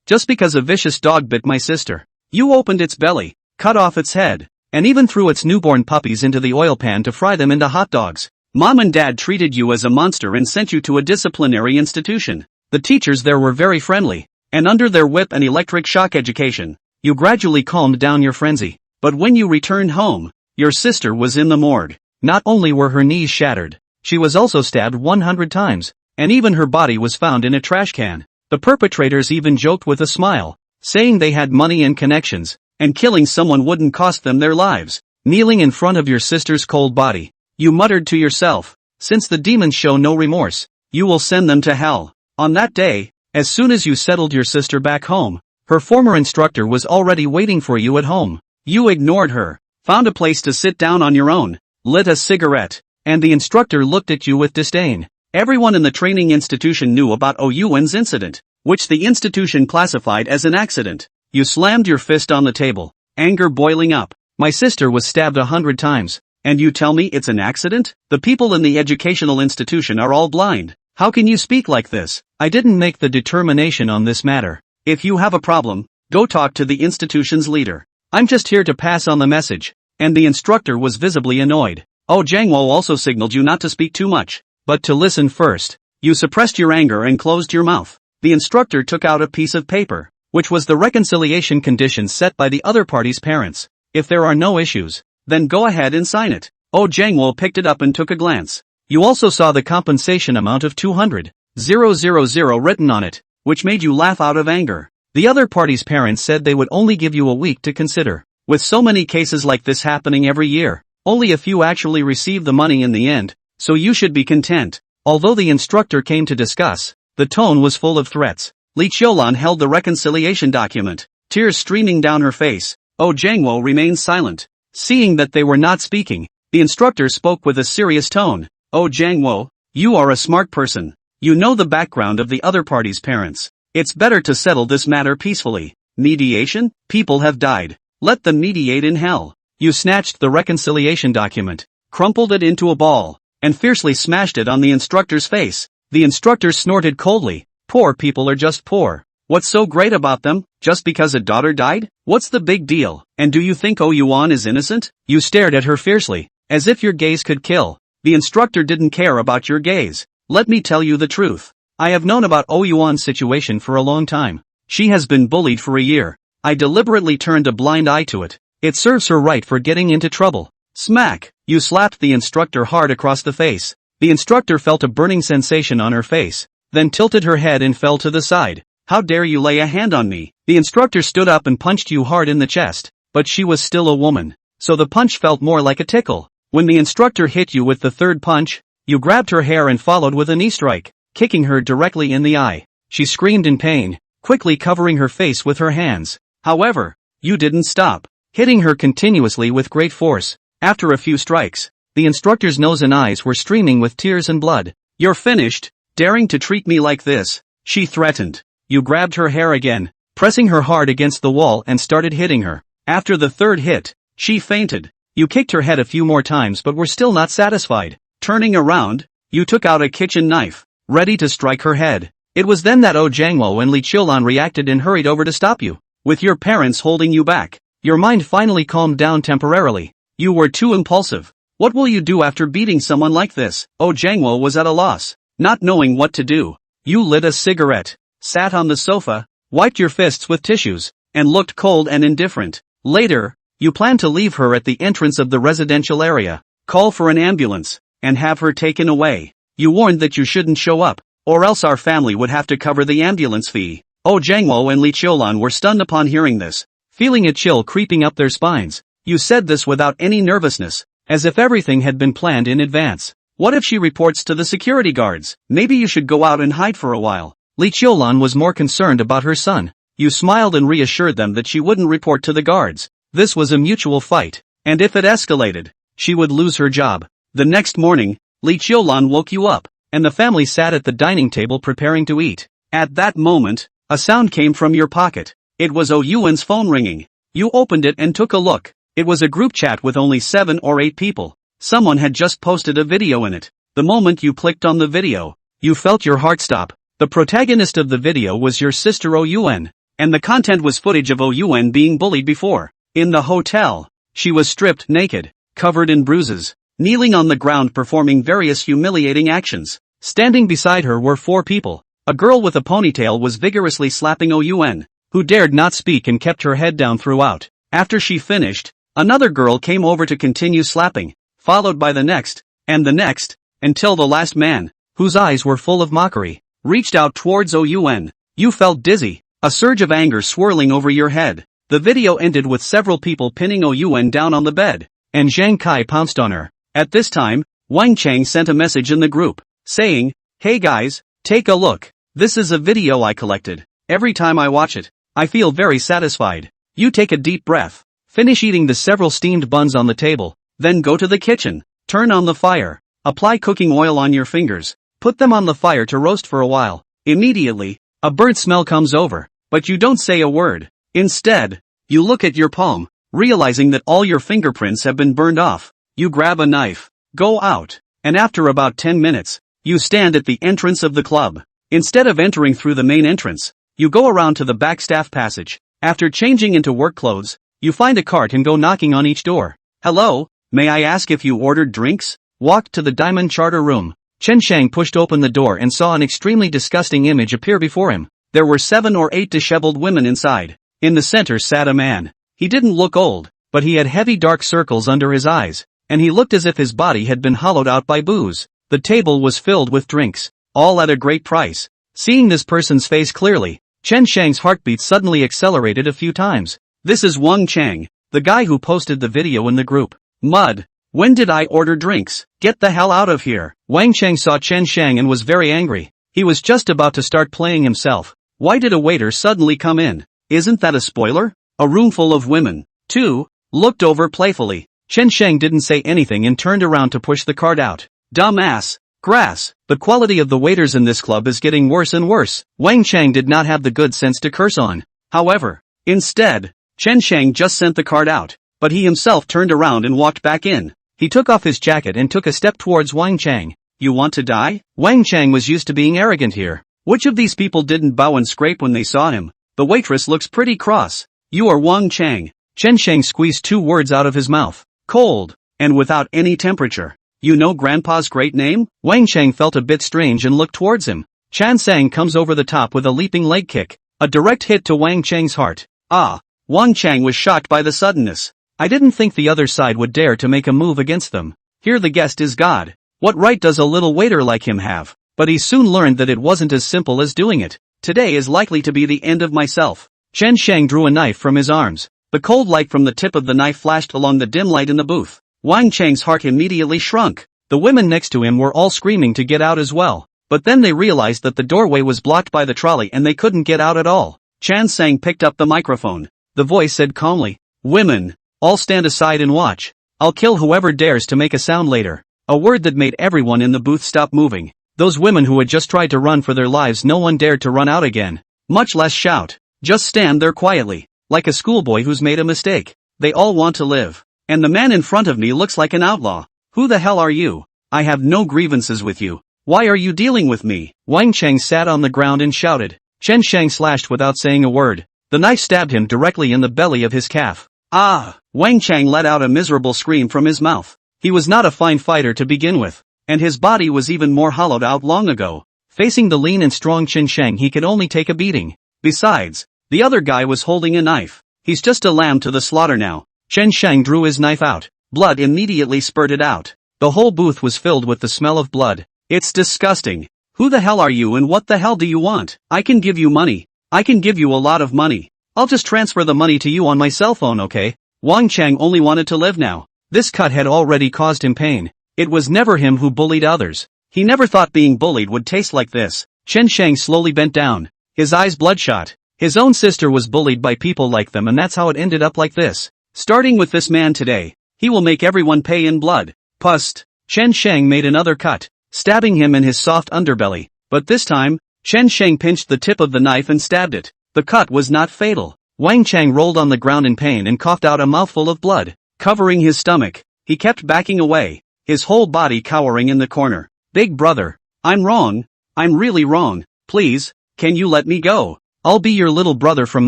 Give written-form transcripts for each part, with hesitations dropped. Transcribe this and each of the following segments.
just because a vicious dog bit my sister. You opened its belly, cut off its head, and even threw its newborn puppies into the oil pan to fry them into hot dogs. Mom and Dad treated you as a monster and sent you to a disciplinary institution. The teachers there were very friendly, and under their whip and electric shock education, you gradually calmed down your frenzy. But when you returned home, your sister was in the morgue. Not only were her knees shattered, she was also stabbed 100 times, and even her body was found in a trash can. The perpetrators even joked with a smile, saying they had money and connections, and killing someone wouldn't cost them their lives. Kneeling in front of your sister's cold body, you muttered to yourself, since the demons show no remorse, you will send them to hell. On that day, as soon as you settled your sister back home, her former instructor was already waiting for you at home. You ignored her, found a place to sit down on your own, lit a cigarette, and the instructor looked at you with disdain. Everyone in the training institution knew about Oyuen's incident, which the institution classified as an accident. You slammed your fist on the table, anger boiling up. My sister was stabbed 100 times, and you tell me it's an accident? The people in the educational institution are all blind. How can you speak like this? I didn't make the determination on this matter. If you have a problem, go talk to the institution's leader. I'm just here to pass on the message. And the instructor was visibly annoyed. Oh, Jangwo also signaled you not to speak too much, but to listen first. You suppressed your anger and closed your mouth. The instructor took out a piece of paper, which was the reconciliation conditions set by the other party's parents. If there are no issues, then go ahead and sign it. Oh, Jangwo picked it up and took a glance. You also saw the compensation amount of 200,000 written on it, which made you laugh out of anger. The other party's parents said they would only give you a week to consider. With so many cases like this happening every year, only a few actually receive the money in the end, so you should be content. Although the instructor came to discuss, the tone was full of threats. Li Qiulan held the reconciliation document, tears streaming down her face. Oh, Jangwo remained silent. Seeing that they were not speaking, the instructor spoke with a serious tone. Oh, Jangwo, you are a smart person. You know the background of the other party's parents. It's better to settle this matter peacefully. Mediation? People have died. Let them mediate in hell. You snatched the reconciliation document, crumpled it into a ball, and fiercely smashed it on the instructor's face. The instructor snorted coldly. Poor people are just poor. What's so great about them, just because a daughter died? What's the big deal? And do you think Oyuan is innocent? You stared at her fiercely, as if your gaze could kill. The instructor didn't care about your gaze. Let me tell you the truth. I have known about Oyuan's situation for a long time. She has been bullied for a year. I deliberately turned a blind eye to it. It serves her right for getting into trouble. Smack! You slapped the instructor hard across the face. The instructor felt a burning sensation on her face, then tilted her head and fell to the side. How dare you lay a hand on me? The instructor stood up and punched you hard in the chest, but she was still a woman, so the punch felt more like a tickle. When the instructor hit you with the third punch, you grabbed her hair and followed with a knee strike, kicking her directly in the eye. She screamed in pain, quickly covering her face with her hands. However, you didn't stop, hitting her continuously with great force. After a few strikes, the instructor's nose and eyes were streaming with tears and blood. You're finished, daring to treat me like this, she threatened. You grabbed her hair again, pressing her hard against the wall and started hitting her. After the third hit, she fainted. You kicked her head a few more times but were still not satisfied. Turning around, you took out a kitchen knife, ready to strike her head. It was then that Oh Jangwo and Li Qiulan reacted and hurried over to stop you. With your parents holding you back, your mind finally calmed down temporarily. You were too impulsive. What will you do after beating someone like this? Oh Jangwo was at a loss, not knowing what to do. You lit a cigarette, sat on the sofa, wiped your fists with tissues, and looked cold and indifferent. Later, you planned to leave her at the entrance of the residential area, call for an ambulance, and have her taken away. You warned that you shouldn't show up, or else our family would have to cover the ambulance fee. Oh Jangwo and Li Qiulan were stunned upon hearing this, feeling a chill creeping up their spines. You said this without any nervousness, as if everything had been planned in advance. What if she reports to the security guards? Maybe you should go out and hide for a while. Li Qiulan was more concerned about her son. You smiled and reassured them that she wouldn't report to the guards. This was a mutual fight, and if it escalated, she would lose her job. The next morning, Li Qiulan woke you up, and the family sat at the dining table preparing to eat. At that moment, a sound came from your pocket. It was Oyuan's phone ringing. You opened it and took a look. It was a group chat with only 7 or 8 people. Someone had just posted a video in it. The moment you clicked on the video, you felt your heart stop. The protagonist of the video was your sister Oyuan. and the content was footage of Ouyuan being bullied before. In the hotel, she was stripped naked, covered in bruises, kneeling on the ground performing various humiliating actions. Standing beside her were 4 people. A girl with a ponytail was vigorously slapping Ouyuan, who dared not speak and kept her head down throughout. After she finished, another girl came over to continue slapping, followed by the next, and the next, until the last man, whose eyes were full of mockery, reached out towards Ouyuan. You felt dizzy, a surge of anger swirling over your head. The video ended with several people pinning Ouyuan down on the bed, and Zhang Kai pounced on her. At this time, Wang Chang sent a message in the group, saying, "Hey guys, take a look. This is a video I collected. Every time I watch it, I feel very satisfied." You take a deep breath, finish eating the several steamed buns on the table, then go to the kitchen, turn on the fire, apply cooking oil on your fingers, put them on the fire to roast for a while. Immediately, a burnt smell comes over, but you don't say a word. Instead, you look at your palm, realizing that all your fingerprints have been burned off. You grab a knife, go out, and after about 10 minutes, you stand at the entrance of the club. Instead of entering through the main entrance, you go around to the back staff passage. After changing into work clothes, you find a cart and go knocking on each door. "Hello, may I ask if you ordered drinks?" Walked to the Diamond Charter room. Chen Shang pushed open the door and saw an extremely disgusting image appear before him. There were 7 or 8 disheveled women inside. In the center sat a man. He didn't look old, but he had heavy dark circles under his eyes, and he looked as if his body had been hollowed out by booze. The table was filled with drinks, all at a great price. Seeing this person's face clearly, Chen Shang's heartbeat suddenly accelerated a few times. This is Wang Chang, the guy who posted the video in the group. Mud. When did I order drinks? Get the hell out of here. Wang Chang saw Chen Shang and was very angry. He was just about to start playing himself. Why did a waiter suddenly come in? Isn't that a spoiler? A room full of women, too, looked over playfully. Chen Shang didn't say anything and turned around to push the cart out. Dumbass. Grass. The quality of the waiters in this club is getting worse and worse. Wang Chang did not have the good sense to curse on. However, instead, Chen Shang just sent the cart out, but he himself turned around and walked back in. He took off his jacket and took a step towards Wang Chang. You want to die? Wang Chang was used to being arrogant here. Which of these people didn't bow and scrape when they saw him? The waitress looks pretty cross. You are Wang Chang. Chen Shang squeezed 2 words out of his mouth. Cold, and without any temperature. You know Grandpa's great name? Wang Chang felt a bit strange and looked towards him. Chan Sang comes over the top with a leaping leg kick, a direct hit to Wang Chang's heart. Ah! Wang Chang was shocked by the suddenness. I didn't think the other side would dare to make a move against them. Here the guest is God. What right does a little waiter like him have? But he soon learned that it wasn't as simple as doing it. Today is likely to be the end of myself. Chen Shang drew a knife from his arms. The cold light from the tip of the knife flashed along the dim light in the booth. Wang Chang's heart immediately shrunk. The women next to him were all screaming to get out as well. But then they realized that the doorway was blocked by the trolley and they couldn't get out at all. Chan Sang picked up the microphone. The voice said calmly, "Women, all stand aside and watch. I'll kill whoever dares to make a sound later." A word that made everyone in the booth stop moving. Those women who had just tried to run for their lives, no one dared to run out again. Much less shout. Just stand there quietly, like a schoolboy who's made a mistake. They all want to live. And the man in front of me looks like an outlaw. Who the hell are you? I have no grievances with you. Why are you dealing with me? Wang Chang sat on the ground and shouted. Chen Shang slashed without saying a word. The knife stabbed him directly in the belly of his calf. Ah! Wang Chang let out a miserable scream from his mouth. He was not a fine fighter to begin with, and his body was even more hollowed out long ago. Facing the lean and strong Chen Shang, he could only take a beating. Besides, the other guy was holding a knife. He's just a lamb to the slaughter now. Chen Shang drew his knife out. Blood immediately spurted out. The whole booth was filled with the smell of blood. It's disgusting. Who the hell are you and what the hell do you want? I can give you money. I can give you a lot of money. I'll just transfer the money to you on my cell phone, okay? Wang Chang only wanted to live now. This cut had already caused him pain. It was never him who bullied others. He never thought being bullied would taste like this. Chen Shang slowly bent down, his eyes bloodshot. His own sister was bullied by people like them, and that's how it ended up like this. Starting with this man today, he will make everyone pay in blood. Pust. Chen Shang made another cut, stabbing him in his soft underbelly. But this time, Chen Shang pinched the tip of the knife and stabbed it. The cut was not fatal. Wang Chang rolled on the ground in pain and coughed out a mouthful of blood, covering his stomach. He kept backing away, his whole body cowering in the corner. Big brother, I'm wrong. I'm really wrong. Please, can you let me go? I'll be your little brother from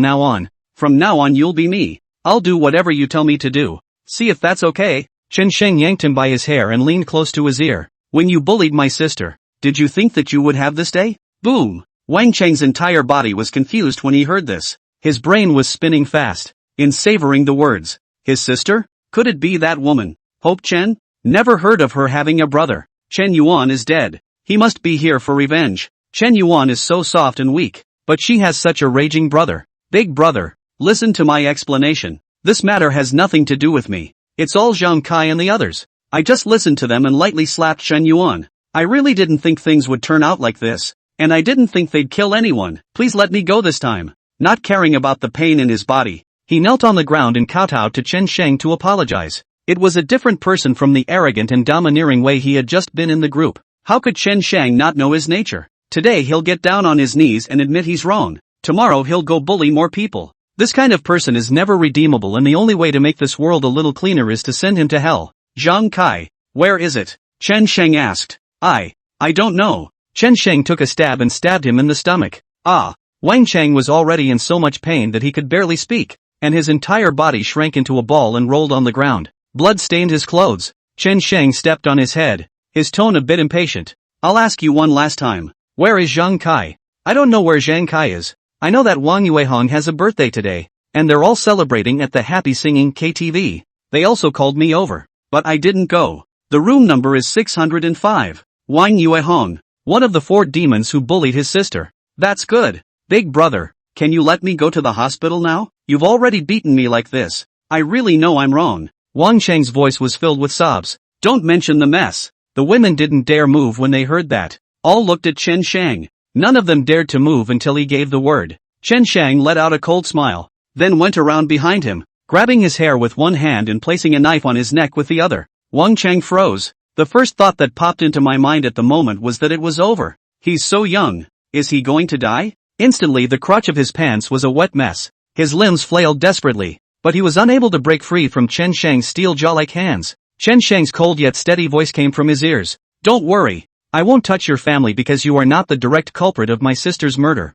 now on. From now on you'll be me. I'll do whatever you tell me to do. See if that's okay? Chen Sheng yanked him by his hair and leaned close to his ear. When you bullied my sister, did you think that you would have this day? Boom! Wang Cheng's entire body was confused when he heard this. His brain was spinning fast, in savoring the words. His sister? Could it be that woman? Hope Chen? Never heard of her having a brother. Chen Yuan is dead. He must be here for revenge. Chen Yuan is so soft and weak, but she has such a raging brother. Big brother, listen to my explanation. This matter has nothing to do with me. It's all Zhang Kai and the others. I just listened to them and lightly slapped Chen Yuan. I really didn't think things would turn out like this, and I didn't think they'd kill anyone. Please let me go this time. Not caring about the pain in his body, he knelt on the ground and kowtowed to Chen Sheng to apologize. It was a different person from the arrogant and domineering way he had just been in the group. How could Chen Sheng not know his nature? Today he'll get down on his knees and admit he's wrong. Tomorrow he'll go bully more people. This kind of person is never redeemable, and the only way to make this world a little cleaner is to send him to hell. Zhang Kai, where is it? Chen Sheng asked. I don't know. Chen Sheng took a stab and stabbed him in the stomach. Wang Cheng was already in so much pain that he could barely speak, and his entire body shrank into a ball and rolled on the ground. Blood stained his clothes. Chen Sheng stepped on his head, his tone a bit impatient. I'll ask you one last time. Where is Zhang Kai? I don't know where Zhang Kai is. I know that Wang Yuehong has a birthday today, and they're all celebrating at the Happy Singing KTV. They also called me over, but I didn't go. The room number is 605. Wang Yuehong, one of the 4 demons who bullied his sister. That's good. Big brother, can you let me go to the hospital now? You've already beaten me like this. I really know I'm wrong. Wang Cheng's voice was filled with sobs. Don't mention the mess. The women didn't dare move when they heard that. All looked at Chen Sheng. None of them dared to move until he gave the word. Chen Sheng let out a cold smile, then went around behind him, grabbing his hair with one hand and placing a knife on his neck with the other. Wang Cheng froze. The first thought that popped into my mind at the moment was that it was over. He's so young. Is he going to die? Instantly the crotch of his pants was a wet mess. His limbs flailed desperately, but he was unable to break free from Chen Sheng's steel jaw-like hands. Chen Sheng's cold yet steady voice came from his ears. Don't worry. I won't touch your family because you are not the direct culprit of my sister's murder.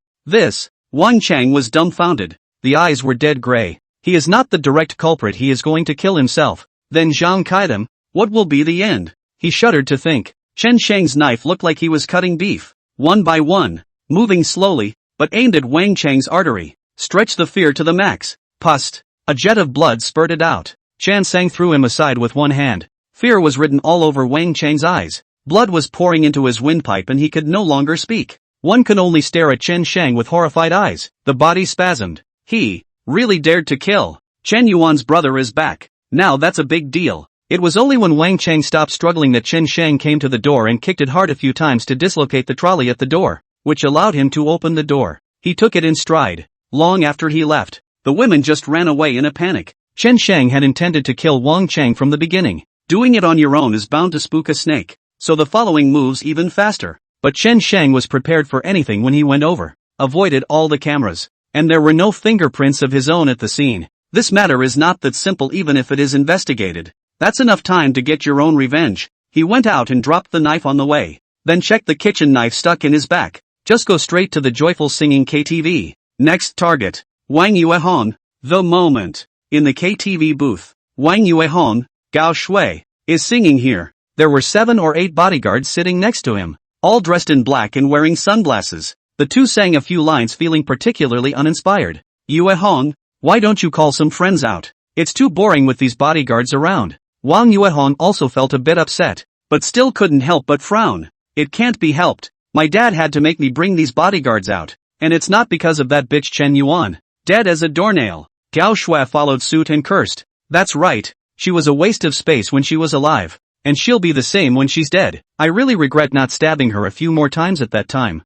Wang Cheng was dumbfounded. The eyes were dead gray. He is not the direct culprit, he is going to kill himself. Then Zhang Kai them, what will be the end? He shuddered to think. Chen Sheng's knife looked like he was cutting beef. One by one, moving slowly, but aimed at Wang Cheng's artery. Stretched the fear to the max. Pust. A jet of blood spurted out. Chan Sang threw him aside with one hand. Fear was written all over Wang Cheng's eyes. Blood was pouring into his windpipe and he could no longer speak. One could only stare at Chen Sheng with horrified eyes. The body spasmed. He really dared to kill. Chen Yuan's brother is back. Now that's a big deal. It was only when Wang Cheng stopped struggling that Chen Sheng came to the door and kicked it hard a few times to dislocate the trolley at the door, which allowed him to open the door. He took it in stride. Long after he left, the women just ran away in a panic. Chen Sheng had intended to kill Wang Cheng from the beginning. Doing it on your own is bound to spook a snake. So the following moves even faster. But Chen Sheng was prepared for anything when he went over. Avoided all the cameras. And there were no fingerprints of his own at the scene. This matter is not that simple even if it is investigated. That's enough time to get your own revenge. He went out and dropped the knife on the way. Then checked the kitchen knife stuck in his back. Just go straight to the joyful singing KTV. Next target. Wang Yuehong. The moment. In the KTV booth. Wang Yuehong, Gao Shui, is singing here. There were 7 or 8 bodyguards sitting next to him, all dressed in black and wearing sunglasses. The two sang a few lines feeling particularly uninspired. Yuehong, why don't you call some friends out? It's too boring with these bodyguards around. Wang Yuehong also felt a bit upset, but still couldn't help but frown. It can't be helped. My dad had to make me bring these bodyguards out, and it's not because of that bitch Chen Yuan. Dead as a doornail. Gao Shui followed suit and cursed. That's right. She was a waste of space when she was alive. And she'll be the same when she's dead. I really regret not stabbing her a few more times at that time.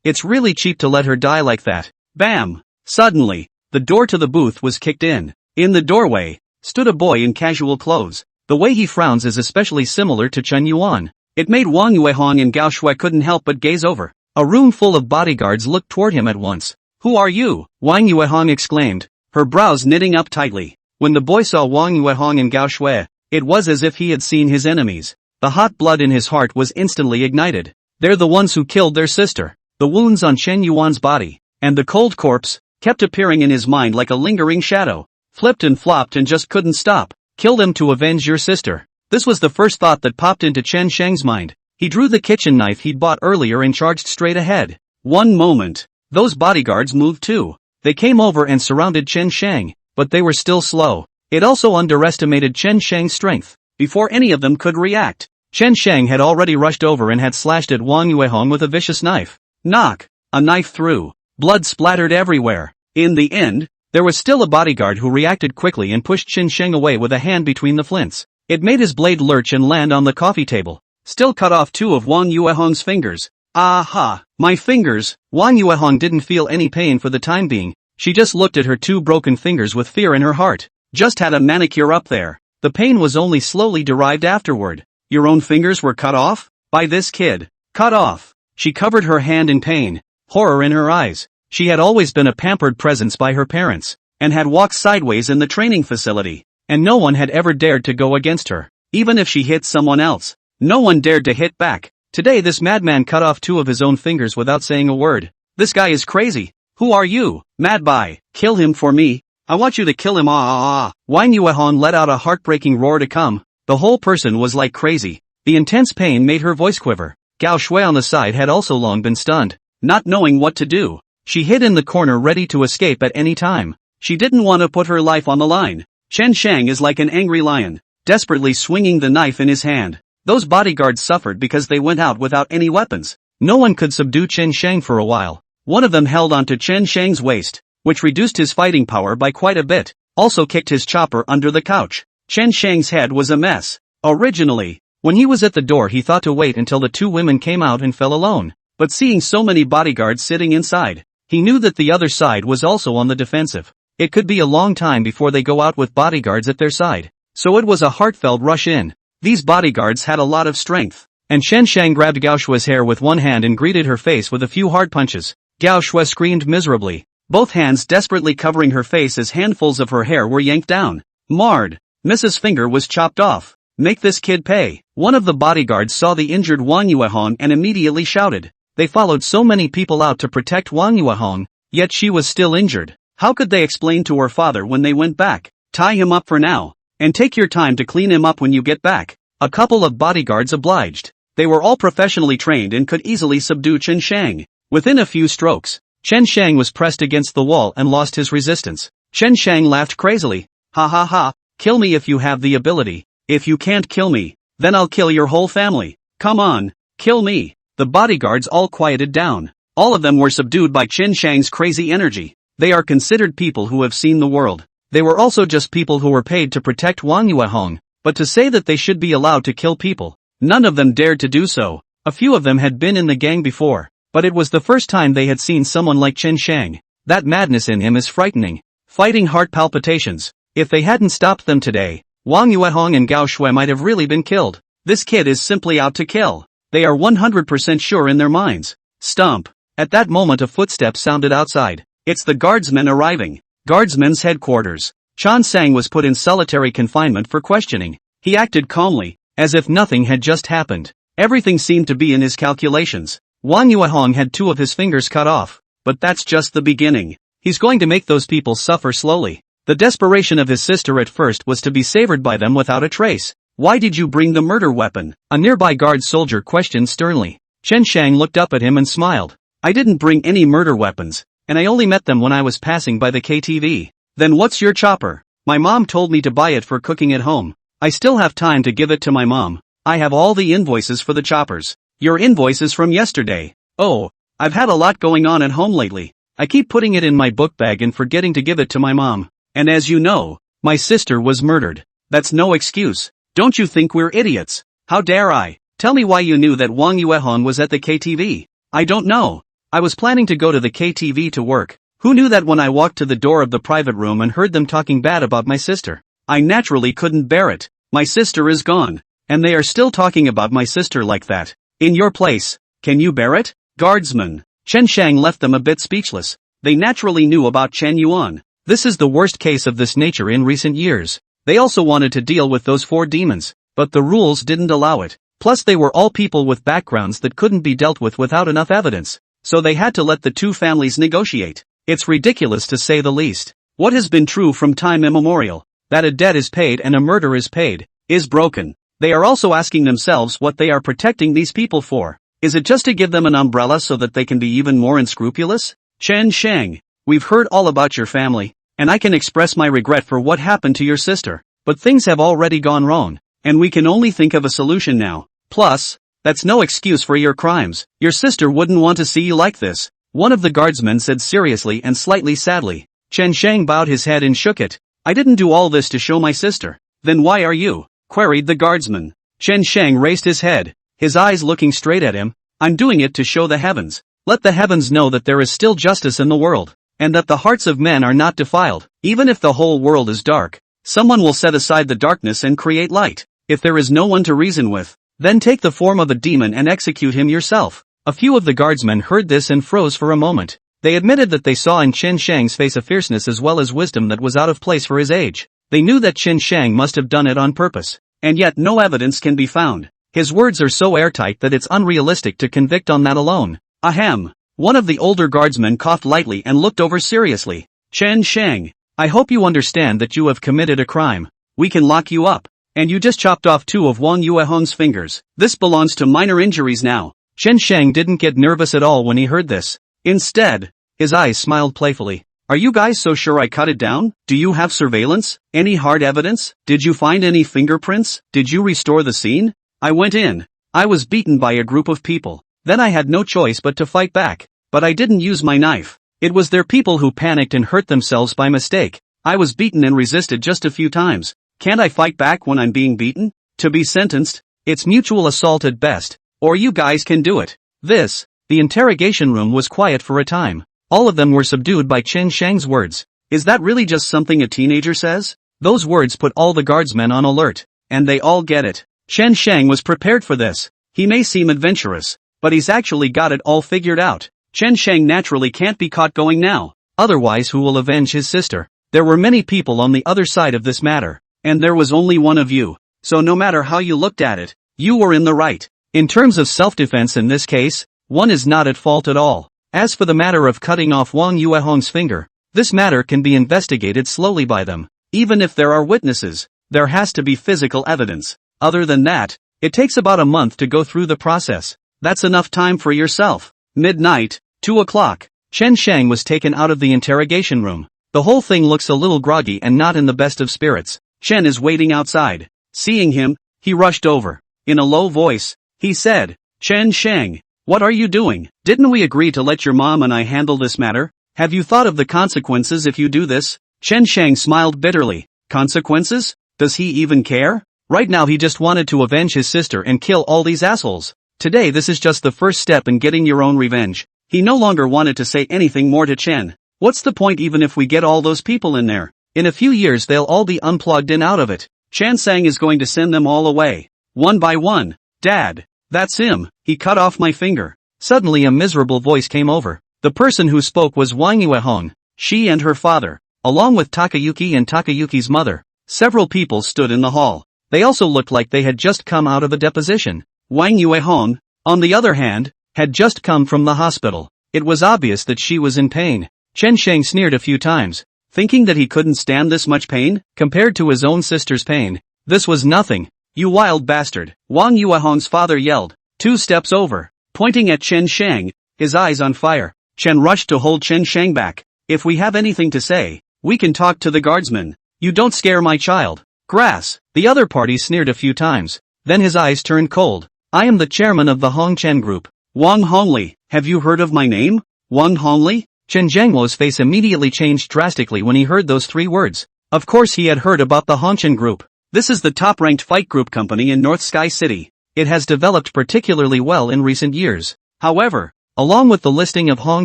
It's really cheap to let her die like that. Bam! Suddenly, the door to the booth was kicked in. In the doorway, stood a boy in casual clothes. The way he frowns is especially similar to Chen Yuan. It made Wang Yuehong and Gao Shui couldn't help but gaze over. A room full of bodyguards looked toward him at once. Who are you? Wang Yuehong exclaimed, her brows knitting up tightly. When the boy saw Wang Yuehong and Gao Shui, it was as if he had seen his enemies. The hot blood in his heart was instantly ignited. They're the ones who killed their sister. The wounds on Chen Yuan's body, And the cold corpse kept appearing in his mind like a lingering shadow. Flipped and flopped and just couldn't stop. Kill them to avenge your sister. This was the first thought that popped into Chen Sheng's mind. He drew the kitchen knife he'd bought earlier and charged straight ahead. One moment. Those bodyguards moved too. They came over and surrounded Chen Sheng, but they were still slow. It also underestimated Chen Sheng's strength. Before any of them could react, Chen Sheng had already rushed over and had slashed at Wang Yuehong with a vicious knife. Knock! A knife through. Blood splattered everywhere. In the end, there was still a bodyguard who reacted quickly and pushed Chen Sheng away with a hand between the flints. It made his blade lurch and land on the coffee table. Still cut off two of Wang Yuehong's fingers. Aha! My fingers! Wang Yuehong didn't feel any pain for the time being. She just looked at her two broken fingers with fear in her heart. Just had a manicure up there. The pain was only slowly derived afterward. Your own fingers were cut off? By this kid. Cut off. She covered her hand in pain, horror in her eyes. She had always been a pampered presence by her parents, and had walked sideways in the training facility, and no one had ever dared to go against her. Even if she hit someone else, no one dared to hit back. Today this madman cut off two of his own fingers without saying a word. This guy is crazy. Who are you? Mad by. Kill him for me. I want you to kill him. Wang Yuehong let out a heartbreaking roar to come. The whole person was like crazy. The intense pain made her voice quiver. Gao Shui on the side had also long been stunned, not knowing what to do. She hid in the corner ready to escape at any time. She didn't want to put her life on the line. Chen Sheng is like an angry lion, desperately swinging the knife in his hand. Those bodyguards suffered because they went out without any weapons. No one could subdue Chen Sheng for a while. One of them held onto Chen Sheng's waist, which reduced his fighting power by quite a bit, also kicked his chopper under the couch. Chen Sheng's head was a mess. Originally, when he was at the door he thought to wait until the two women came out and fell alone. But seeing so many bodyguards sitting inside, he knew that the other side was also on the defensive. It could be a long time before they go out with bodyguards at their side. So it was a heartfelt rush in. These bodyguards had a lot of strength. And Chen Sheng grabbed Gao Shui's hair with one hand and greeted her face with a few hard punches. Gao Shui screamed miserably, both hands desperately covering her face as handfuls of her hair were yanked down. Marred. Mrs. Finger was chopped off. Make this kid pay. One of the bodyguards saw the injured Wang Yuehong and immediately shouted. They followed so many people out to protect Wang Yuehong, yet she was still injured. How could they explain to her father when they went back? Tie him up for now, and take your time to clean him up when you get back. A couple of bodyguards obliged. They were all professionally trained and could easily subdue Chen Sheng. Within a few strokes, Chen Sheng was pressed against the wall and lost his resistance. Chen Sheng laughed crazily. Ha ha ha, kill me if you have the ability. If you can't kill me, then I'll kill your whole family. Come on, kill me. The bodyguards all quieted down. All of them were subdued by Chen Sheng's crazy energy. They are considered people who have seen the world. They were also just people who were paid to protect Wang Yuehong, but to say that they should be allowed to kill people, none of them dared to do so. A few of them had been in the gang before, but it was the first time they had seen someone like Chen Sheng. That madness in him is frightening. Fighting heart palpitations. If they hadn't stopped them today, Wang Yuehong and Gao Shui might have really been killed. This kid is simply out to kill. They are 100% sure in their minds. Stomp. At that moment a footstep sounded outside. It's the guardsmen arriving. Guardsmen's headquarters. Chan Sang was put in solitary confinement for questioning. He acted calmly, as if nothing had just happened. Everything seemed to be in his calculations. Wang Yuehong had two of his fingers cut off. But that's just the beginning. He's going to make those people suffer slowly. The desperation of his sister at first was to be savored by them without a trace. Why did you bring the murder weapon? A nearby guard soldier questioned sternly. Chen Sheng looked up at him and smiled. I didn't bring any murder weapons, and I only met them when I was passing by the KTV. Then what's your chopper? My mom told me to buy it for cooking at home. I still have time to give it to my mom. I have all the invoices for the choppers. Your invoice is from yesterday. Oh, I've had a lot going on at home lately. I keep putting it in my book bag and forgetting to give it to my mom. And as you know, my sister was murdered. That's no excuse. Don't you think we're idiots? How dare I? Tell me why you knew that Wang Yuehong was at the KTV. I don't know. I was planning to go to the KTV to work. Who knew that when I walked to the door of the private room and heard them talking bad about my sister? I naturally couldn't bear it. My sister is gone. And they are still talking about my sister like that. In your place, can you bear it? Guardsmen. Chen Sheng left them a bit speechless. They naturally knew about Chen Yuan. This is the worst case of this nature in recent years. They also wanted to deal with those 4 demons, but the rules didn't allow it. Plus they were all people with backgrounds that couldn't be dealt with without enough evidence. so they had to let the two families negotiate. It's ridiculous to say the least. What has been true from time immemorial, that a debt is paid and a murder is paid, is broken. They are also asking themselves what they are protecting these people for. Is it just to give them an umbrella so that they can be even more unscrupulous? Chen Shang, we've heard all about your family, and I can express my regret for what happened to your sister. But things have already gone wrong, and we can only think of a solution now. Plus, that's no excuse for your crimes. Your sister wouldn't want to see you like this, one of the guardsmen said seriously and slightly sadly. Chen Shang bowed his head and shook it. I didn't do all this to show my sister. Then why are you? Queried the guardsman. Chen Shang raised his head, his eyes looking straight at him. I'm doing it to show the heavens. Let the heavens know that there is still justice in the world, and that the hearts of men are not defiled. Even if the whole world is dark, someone will set aside the darkness and create light. If there is no one to reason with, then take the form of a demon and execute him yourself. A few of the guardsmen heard this and froze for a moment. They admitted that they saw in Chen Shang's face a fierceness as well as wisdom that was out of place for his age. They knew that Chen Shang must have done it on purpose, and yet no evidence can be found. His words are so airtight that it's unrealistic to convict on that alone. Ahem. One of the older guardsmen coughed lightly and looked over seriously. Chen Shang, I hope you understand that you have committed a crime. We can lock you up. And you just chopped off two of Wang Yuehong's fingers. This belongs to minor injuries now. Chen Shang didn't get nervous at all when he heard this. Instead, his eyes smiled playfully. Are you guys so sure I cut it down? Do you have surveillance? Any hard evidence? Did you find any fingerprints? Did you restore the scene? I went in. I was beaten by a group of people. Then I had no choice but to fight back. But I didn't use my knife. It was their people who panicked and hurt themselves by mistake. I was beaten and resisted just a few times. Can't I fight back when I'm being beaten? To be sentenced? It's mutual assault at best. Or you guys can do it. The interrogation room was quiet for a time. All of them were subdued by Chen Shang's words. Is that really just something a teenager says? Those words put all the guardsmen on alert, and they all get it. Chen Shang was prepared for this. He may seem adventurous, but he's actually got it all figured out. Chen Shang naturally can't be caught going now. Otherwise, who will avenge his sister? There were many people on the other side of this matter, and there was only one of you. So no matter how you looked at it, you were in the right. In terms of self-defense in this case, one is not at fault at all. As for the matter of cutting off Wang Yuehong's finger, this matter can be investigated slowly by them. Even if there are witnesses, there has to be physical evidence. Other than that, it takes about a month to go through the process. That's enough time for yourself. Midnight, 2 o'clock. Chen Shang was taken out of the interrogation room. The whole thing looks a little groggy and not in the best of spirits. Chen is waiting outside. Seeing him, he rushed over. In a low voice, he said, Chen Shang, what are you doing? Didn't we agree to let your mom and I handle this matter? Have you thought of the consequences if you do this? Chen Shang smiled bitterly. Consequences? Does he even care? Right now he just wanted to avenge his sister and kill all these assholes. Today this is just the first step in getting your own revenge. He no longer wanted to say anything more to Chen. What's the point even if we get all those people in there? In a few years they'll all be unplugged and out of it. Chen Shang is going to send them all away. One by one. Dad. That's him. He cut off my finger. Suddenly a miserable voice came over. The person who spoke was Wang Yuehong. She and her father, along with Takayuki and Takayuki's mother. Several people stood in the hall. They also looked like they had just come out of a deposition. Wang Yuehong, on the other hand, had just come from the hospital. It was obvious that she was in pain. Chen Shang sneered a few times, thinking that he couldn't stand this much pain, compared to his own sister's pain. This was nothing. You wild bastard, Wang Yuehong's father yelled, 2 steps over, pointing at Chen Shang, his eyes on fire. Chen rushed to hold Chen Shang back. If we have anything to say, we can talk to the guardsmen. You don't scare my child. Grass. The other party sneered a few times. Then his eyes turned cold. I am the chairman of the Hong Chen group. Wang Hongli, have you heard of my name? Wang Hongli? Chen Zhengluo's face immediately changed drastically when he heard those 3 words. Of course he had heard about the Hong Chen group. This is the top-ranked fight group company in North Sky City. It has developed particularly well in recent years. However, along with the listing of Hong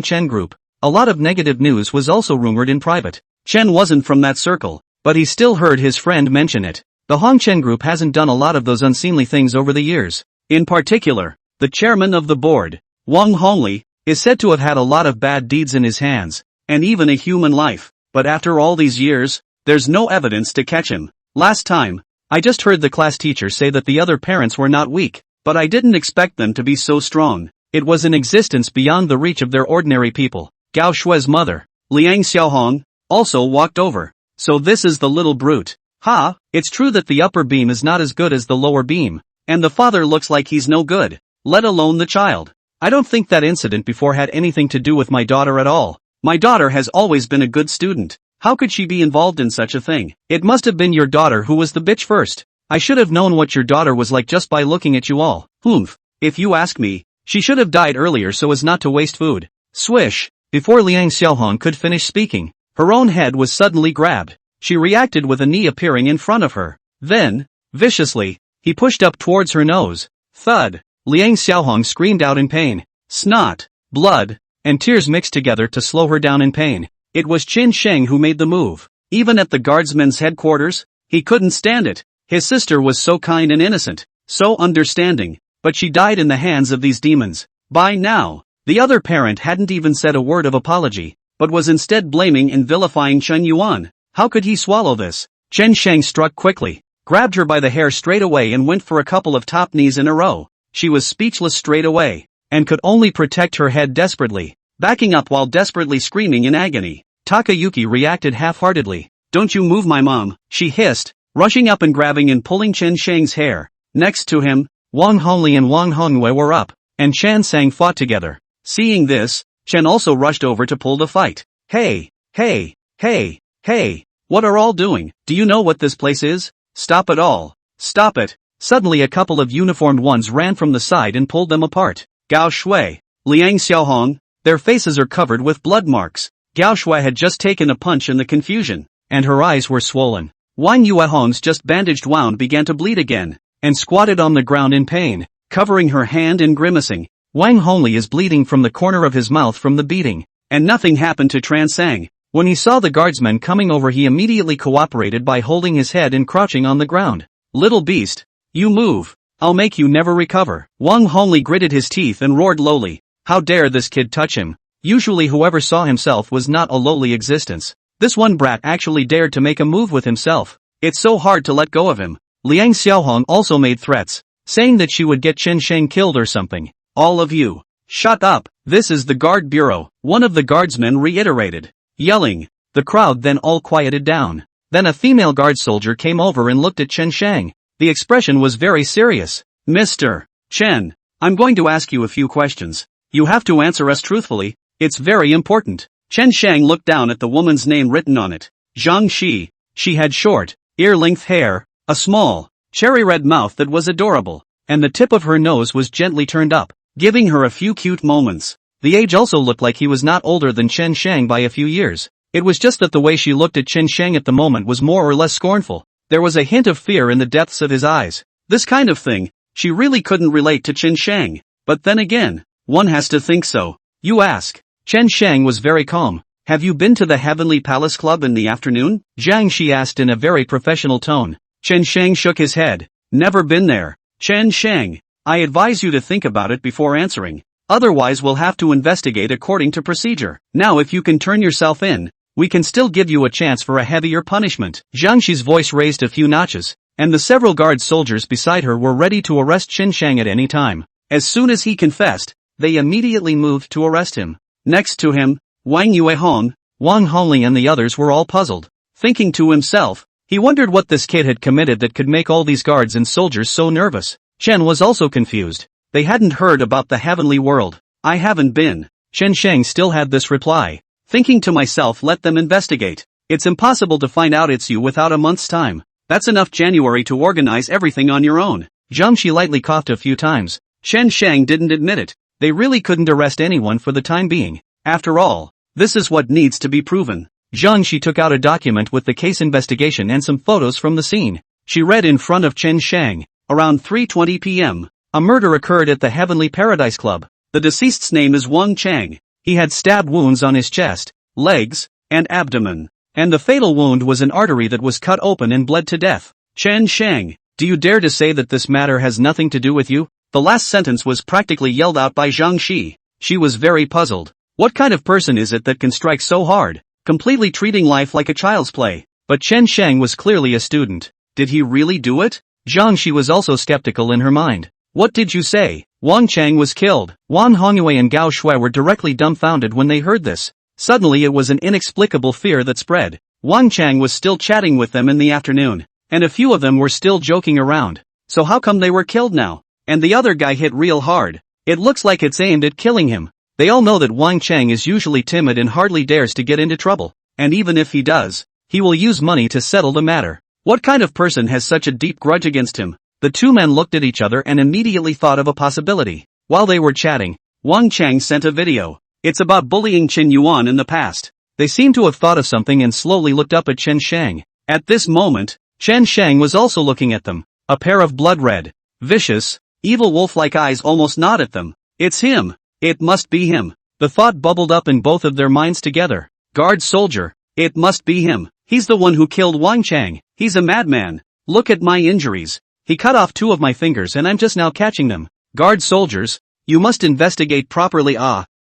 Chen Group, a lot of negative news was also rumored in private. Chen wasn't from that circle, but he still heard his friend mention it. The Hong Chen Group hasn't done a lot of those unseemly things over the years. In particular, the chairman of the board, Wang Hongli, is said to have had a lot of bad deeds in his hands, and even a human life. But after all these years, there's no evidence to catch him. Last time, I just heard the class teacher say that the other parents were not weak, but I didn't expect them to be so strong. It was an existence beyond the reach of their ordinary people. Gao Shue's mother, Liang Xiaohong, also walked over. So this is the little brute. Ha, it's true that the upper beam is not as good as the lower beam, and the father looks like he's no good, let alone the child. I don't think that incident before had anything to do with my daughter at all. My daughter has always been a good student. How could she be involved in such a thing? It must have been your daughter who was the bitch first. I should have known what your daughter was like just by looking at you all. Humph. If you ask me, she should have died earlier so as not to waste food. Swish. Before Liang Xiaohong could finish speaking, her own head was suddenly grabbed. She reacted with a knee appearing in front of her. Then, viciously, he pushed up towards her nose. Thud. Liang Xiaohong screamed out in pain. Snot, blood, and tears mixed together to slow her down in pain. It was Qin Sheng who made the move. Even at the guardsman's headquarters, he couldn't stand it. His sister was so kind and innocent, so understanding, but she died in the hands of these demons. By now, the other parent hadn't even said a word of apology, but was instead blaming and vilifying Chen Yuan. How could he swallow this? Chen Sheng struck quickly, grabbed her by the hair straight away and went for a couple of top knees in a row. She was speechless straight away, and could only protect her head desperately, backing up while desperately screaming in agony. Takayuki reacted half-heartedly. Don't you move my mom, she hissed, rushing up and grabbing and pulling Chen Sheng's hair. Next to him, Wang Hongli and Wang Hongwei were up, and Chen Sang fought together. Seeing this, Chen also rushed over to pull the fight. Hey, hey, hey, hey, what are all doing? Do you know what this place is? Stop it all. Stop it. Suddenly a couple of uniformed ones ran from the side and pulled them apart. Gao Shui, Liang Xiaohong, their faces are covered with blood marks. Gao Shui had just taken a punch in the confusion, and her eyes were swollen. Wang Yuehong's just bandaged wound began to bleed again, and squatted on the ground in pain, covering her hand and grimacing. Wang Hongli is bleeding from the corner of his mouth from the beating, and nothing happened to Tran Sang. When he saw the guardsmen coming over, he immediately cooperated by holding his head and crouching on the ground. Little beast, you move, I'll make you never recover. Wang Hongli gritted his teeth and roared lowly. How dare this kid touch him? Usually whoever saw himself was not a lowly existence. This one brat actually dared to make a move with himself. It's so hard to let go of him. Liang Xiaohong also made threats, saying that she would get Chen Sheng killed or something. All of you, shut up, this is the guard bureau, one of the guardsmen reiterated, yelling. The crowd then all quieted down. Then a female guard soldier came over and looked at Chen Sheng. The expression was very serious. Mr. Chen, I'm going to ask you a few questions. You have to answer us truthfully, it's very important. Chen Sheng looked down at the woman's name written on it. Zhang Shi. She had short, ear-length hair, a small, cherry-red mouth that was adorable, and the tip of her nose was gently turned up, giving her a few cute moments. The age also looked like he was not older than Chen Sheng by a few years. It was just that the way she looked at Chen Sheng at the moment was more or less scornful. There was a hint of fear in the depths of his eyes. This kind of thing, she really couldn't relate to Chen Sheng. But then again, one has to think so. You ask. Chen Sheng was very calm. Have you been to the Heavenly Palace Club in the afternoon? Zhang Shi asked in a very professional tone. Chen Sheng shook his head. Never been there. Chen Sheng, I advise you to think about it before answering. Otherwise we'll have to investigate according to procedure. Now if you can turn yourself in, we can still give you a chance for a heavier punishment. Zhang Shi's voice raised a few notches, and the several guard soldiers beside her were ready to arrest Chen Sheng at any time. As soon as he confessed, they immediately moved to arrest him. Next to him, Wang Yuehong, Wang Hongli and the others were all puzzled. Thinking to himself, he wondered what this kid had committed that could make all these guards and soldiers so nervous. Chen was also confused. They hadn't heard about the heavenly world. I haven't been. Chen Sheng still had this reply. Thinking to myself, let them investigate. It's impossible to find out it's you without a month's time. That's enough January to organize everything on your own. Zhang Shi lightly coughed a few times. Chen Sheng didn't admit it. They really couldn't arrest anyone for the time being. After all, this is what needs to be proven. Zhang Shi took out a document with the case investigation and some photos from the scene. She read in front of Chen Sheng. Around 3:20 p.m., a murder occurred at the Heavenly Paradise Club. The deceased's name is Wang Chang. He had stab wounds on his chest, legs, and abdomen. And the fatal wound was an artery that was cut open and bled to death. Chen Sheng, do you dare to say that this matter has nothing to do with you? The last sentence was practically yelled out by Zhang Shi. She was very puzzled. What kind of person is it that can strike so hard, completely treating life like a child's play? But Chen Sheng was clearly a student. Did he really do it? Zhang Shi was also skeptical in her mind. What did you say? Wang Chang was killed. Wang Hongyue and Gao Shui were directly dumbfounded when they heard this. Suddenly it was an inexplicable fear that spread. Wang Chang was still chatting with them in the afternoon, and a few of them were still joking around. So how come they were killed now? And the other guy hit real hard. It looks like it's aimed at killing him. They all know that Wang Chang is usually timid and hardly dares to get into trouble. And even if he does, he will use money to settle the matter. What kind of person has such a deep grudge against him? The two men looked at each other and immediately thought of a possibility. While they were chatting, Wang Chang sent a video. It's about bullying Chen Yuan in the past. They seemed to have thought of something and slowly looked up at Chen Shang. At this moment, Chen Shang was also looking at them. A pair of blood-red, vicious, evil wolf-like eyes almost gnawed at them. It's him. It must be him. The thought bubbled up in both of their minds together. Guard soldier. It must be him. He's the one who killed Wang Chang. He's a madman. Look at my injuries. He cut off 2 of my fingers and I'm just now catching them. Guard soldiers. You must investigate properly.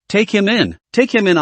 Take him in. Take him in.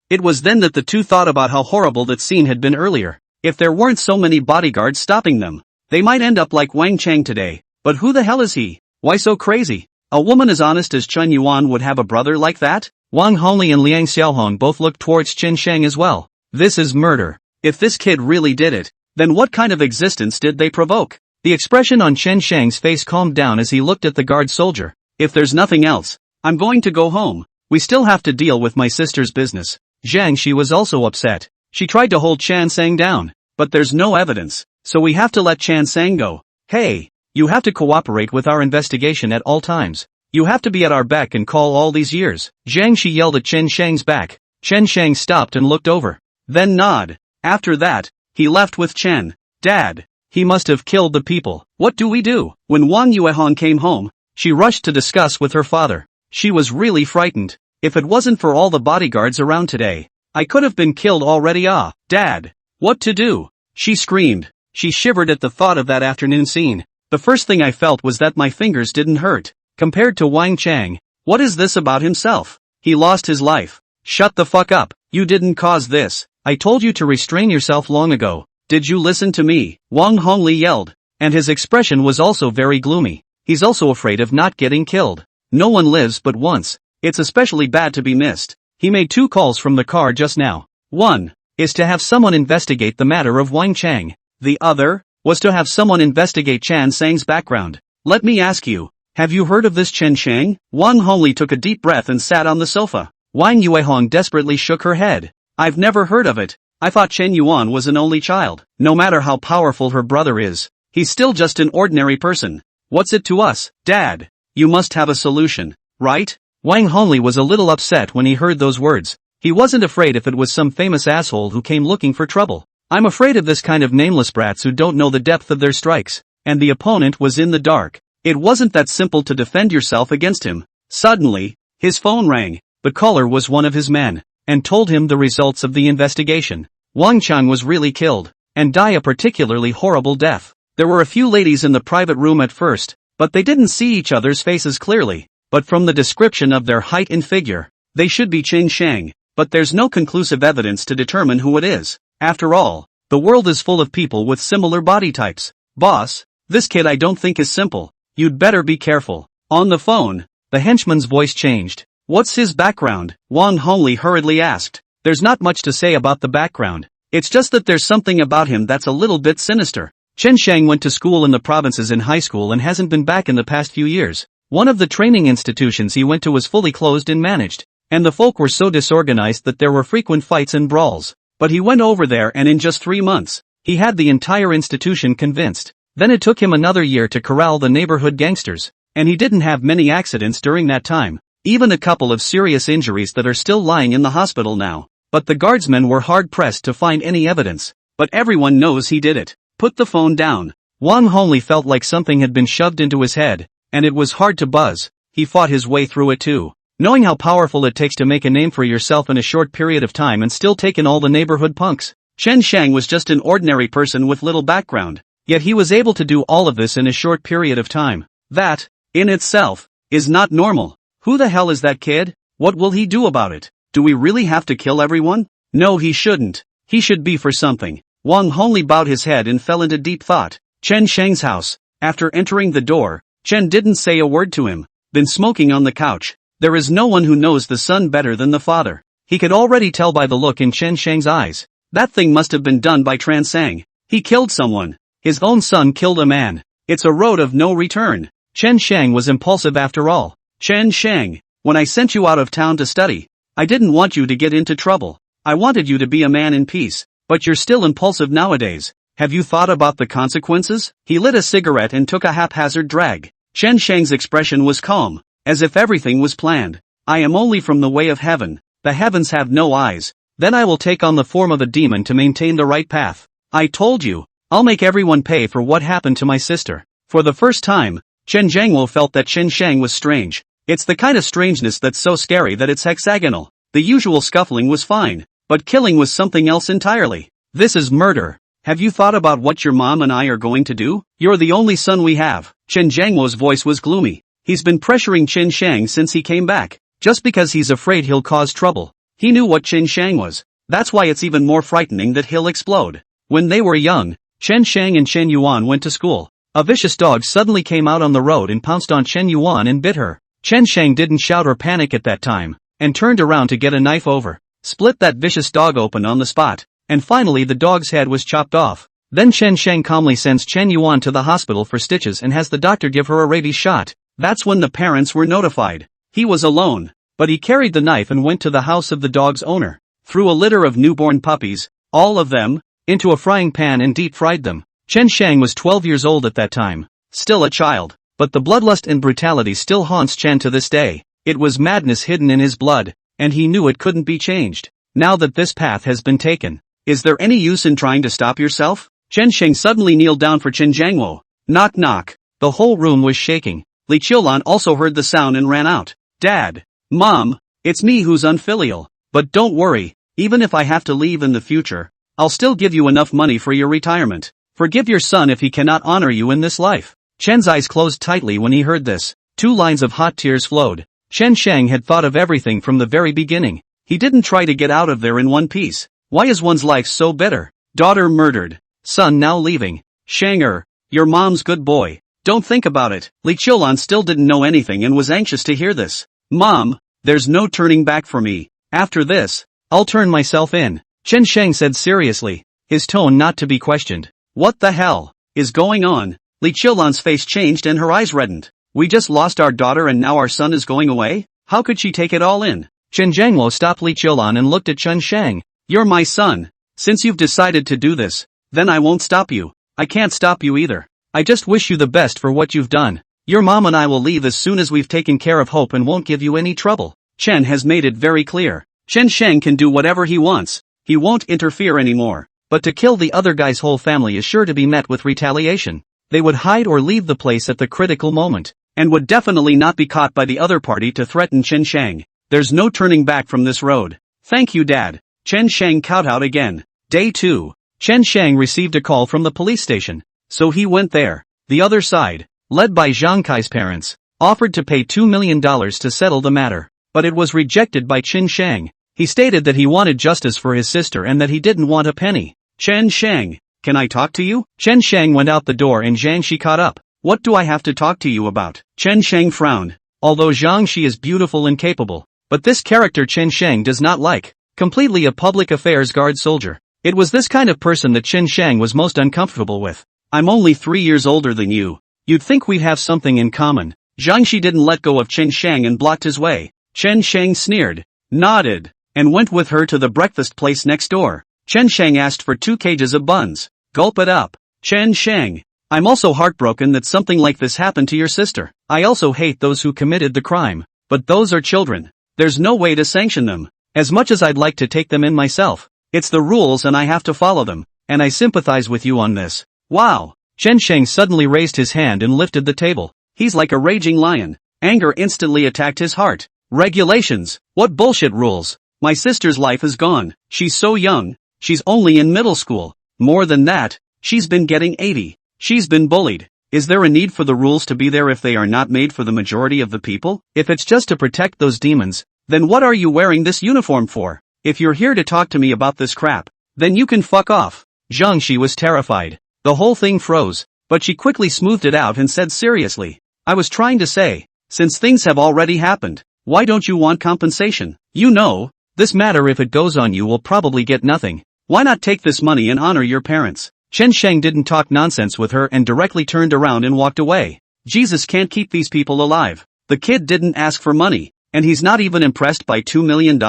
It was then that the two thought about how horrible that scene had been earlier. If there weren't so many bodyguards stopping them, they might end up like Wang Chang today. But who the hell is he? Why so crazy? A woman as honest as Chen Yuan would have a brother like that? Wang Hongli and Liang Xiaohong both looked towards Chen Shang as well. This is murder. If this kid really did it, then what kind of existence did they provoke? The expression on Chen Shang's face calmed down as he looked at the guard soldier. If there's nothing else, I'm going to go home. We still have to deal with my sister's business. Zhang Shi was also upset. She tried to hold Chan Sang down, but there's no evidence, so we have to let Chan Sang go. Hey, you have to cooperate with our investigation at all times. You have to be at our beck and call all these years. Zhang Shi yelled at Chen Shang's back. Chen Shang stopped and looked over. Then nod. After that, he left with Chen. Dad, he must have killed the people. What do we do? When Wang Yuehong came home, she rushed to discuss with her father. She was really frightened. If it wasn't for all the bodyguards around today, I could have been killed already. Dad, what to do? She screamed. She shivered at the thought of that afternoon scene. The first thing I felt was that my fingers didn't hurt. Compared to Wang Chang, what is this about himself? He lost his life. Shut the fuck up. You didn't cause this. I told you to restrain yourself long ago. Did you listen to me? Wang Hongli yelled. And his expression was also very gloomy. He's also afraid of not getting killed. No one lives but once. It's especially bad to be missed. He made 2 calls from the car just now. One is to have someone investigate the matter of Wang Chang. The other was to have someone investigate Chan Sang's background. Let me ask you, have you heard of this Chen Shang? Wang Hongli took a deep breath and sat on the sofa. Wang Yuehong desperately shook her head. I've never heard of it. I thought Chen Yuan was an only child. No matter how powerful her brother is, he's still just an ordinary person. What's it to us? Dad, you must have a solution, right? Wang Hongli was a little upset when he heard those words. He wasn't afraid if it was some famous asshole who came looking for trouble. I'm afraid of this kind of nameless brats who don't know the depth of their strikes. And the opponent was in the dark. It wasn't that simple to defend yourself against him. Suddenly, his phone rang. The caller was one of his men, and told him the results of the investigation. Wang Chang was really killed, and died a particularly horrible death. There were a few ladies in the private room at first, but they didn't see each other's faces clearly. But from the description of their height and figure, they should be Chen Shang, but there's no conclusive evidence to determine who it is. After all, the world is full of people with similar body types. Boss, this kid I don't think is simple. You'd better be careful. On the phone, the henchman's voice changed. What's his background? Wang Hongli hurriedly asked. There's not much to say about the background. It's just that there's something about him that's a little bit sinister. Chen Shang went to school in the provinces in high school and hasn't been back in the past few years. One of the training institutions he went to was fully closed and managed, and the folk were so disorganized that there were frequent fights and brawls. But he went over there and in just 3 months, he had the entire institution convinced. Then it took him another year to corral the neighborhood gangsters, and he didn't have many accidents during that time, even a couple of serious injuries that are still lying in the hospital now. But the guardsmen were hard-pressed to find any evidence. But everyone knows he did it. Put the phone down. Wang Hongli felt like something had been shoved into his head, and it was hard to buzz. He fought his way through it too. Knowing how powerful it takes to make a name for yourself in a short period of time and still take in all the neighborhood punks. Chen Shang was just an ordinary person with little background, yet he was able to do all of this in a short period of time. That, in itself, is not normal. Who the hell is that kid? What will he do about it? Do we really have to kill everyone? No, he shouldn't. He should be for something. Wang Hongli bowed his head and fell into deep thought. Chen Shang's house. After entering the door, Chen didn't say a word to him. Been smoking on the couch. There is no one who knows the son better than the father. He could already tell by the look in Chen Shang's eyes. That thing must have been done by Transang. He killed someone. His own son killed a man. It's a road of no return. Chen Shang was impulsive after all. Chen Shang, when I sent you out of town to study, I didn't want you to get into trouble. I wanted you to be a man in peace. But you're still impulsive nowadays. Have you thought about the consequences? He lit a cigarette and took a haphazard drag. Chen Shang's expression was calm, as if everything was planned. I am only from the way of heaven. The heavens have no eyes. Then I will take on the form of a demon to maintain the right path. I told you, I'll make everyone pay for what happened to my sister. For the first time, Chen Zhangwo felt that Chen Shang was strange. It's the kind of strangeness that's so scary that it's hexagonal. The usual scuffling was fine, but killing was something else entirely. This is murder. Have you thought about what your mom and I are going to do? You're the only son we have. Chen Zhangwo's voice was gloomy. He's been pressuring Chen Shang since he came back, just because he's afraid he'll cause trouble. He knew what Chen Shang was. That's why it's even more frightening that he'll explode. When they were young, Chen Shang and Chen Yuan went to school. A vicious dog suddenly came out on the road and pounced on Chen Yuan and bit her. Chen Shang didn't shout or panic at that time, and turned around to get a knife over. Split that vicious dog open on the spot, and finally the dog's head was chopped off. Then Chen Shang calmly sends Chen Yuan to the hospital for stitches and has the doctor give her a rabies shot. That's when the parents were notified. He was alone, but he carried the knife and went to the house of the dog's owner, threw a litter of newborn puppies, all of them, into a frying pan and deep-fried them. Chen Shang was 12 years old at that time, still a child, but the bloodlust and brutality still haunts Chen to this day. It was madness hidden in his blood, and he knew it couldn't be changed. Now that this path has been taken, is there any use in trying to stop yourself? Chen Shang suddenly kneeled down for Chen Zhangwo. Knock knock. The whole room was shaking. Li Qiulan also heard the sound and ran out. Dad. Mom. It's me who's unfilial. But don't worry, even if I have to leave in the future, I'll still give you enough money for your retirement. Forgive your son if he cannot honor you in this life. Chen's eyes closed tightly when he heard this. 2 lines of hot tears flowed. Chen Shang had thought of everything from the very beginning. He didn't try to get out of there in one piece. Why is one's life so bitter? Daughter murdered. Son now leaving. Shang-er, your mom's good boy. Don't think about it. Li Qiulan still didn't know anything and was anxious to hear this. Mom, there's no turning back for me. After this, I'll turn myself in. Chen Shang said seriously, his tone not to be questioned. What the hell is going on? Li Qiulan's face changed and her eyes reddened. We just lost our daughter and now our son is going away? How could she take it all in? Chen Zhangwo stopped Li Qiulan and looked at Chen Shang. You're my son. Since you've decided to do this, then I won't stop you. I can't stop you either. I just wish you the best for what you've done. Your mom and I will leave as soon as we've taken care of Hope and won't give you any trouble. Chen has made it very clear. Chen Shang can do whatever he wants. He won't interfere anymore. But to kill the other guy's whole family is sure to be met with retaliation. They would hide or leave the place at the critical moment, and would definitely not be caught by the other party to threaten Chen Shang. There's no turning back from this road. Thank you, Dad. Chen Shang kowtowed again. Day 2. Chen Shang received a call from the police station, so he went there. The other side, led by Zhang Kai's parents, offered to pay $2 million to settle the matter, but it was rejected by Chen Shang. He stated that he wanted justice for his sister and that he didn't want a penny. Chen Shang, can I talk to you? Chen Shang went out the door and Zhang Shi caught up. What do I have to talk to you about? Chen Shang frowned. Although Zhang Shi is beautiful and capable, but this character Chen Shang does not like. Completely a public affairs guard soldier. It was this kind of person that Chen Shang was most uncomfortable with. I'm only 3 years older than you. You'd think we'd have something in common. Zhang Shi didn't let go of Chen Shang and blocked his way. Chen Shang sneered, nodded, and went with her to the breakfast place next door. Chen Shang asked for 2 cages of buns. Gulp it up. Chen Shang, I'm also heartbroken that something like this happened to your sister. I also hate those who committed the crime. But those are children. There's no way to sanction them. As much as I'd like to take them in myself, it's the rules and I have to follow them, and I sympathize with you on this. Wow. Chen Shang suddenly raised his hand and lifted the table. He's like a raging lion. Anger instantly attacked his heart. Regulations. What bullshit rules? My sister's life is gone. She's so young. She's only in middle school. More than that, she's been getting 80. She's been bullied. Is there a need for the rules to be there if they are not made for the majority of the people? If it's just to protect those demons, then what are you wearing this uniform for? If you're here to talk to me about this crap, then you can fuck off. Zhang Shi was terrified. The whole thing froze, but she quickly smoothed it out and said seriously, I was trying to say, since things have already happened, why don't you want compensation? You know, this matter if it goes on you will probably get nothing. Why not take this money and honor your parents? Chen Sheng didn't talk nonsense with her and directly turned around and walked away. Jesus can't keep these people alive. The kid didn't ask for money, and he's not even impressed by $2 million?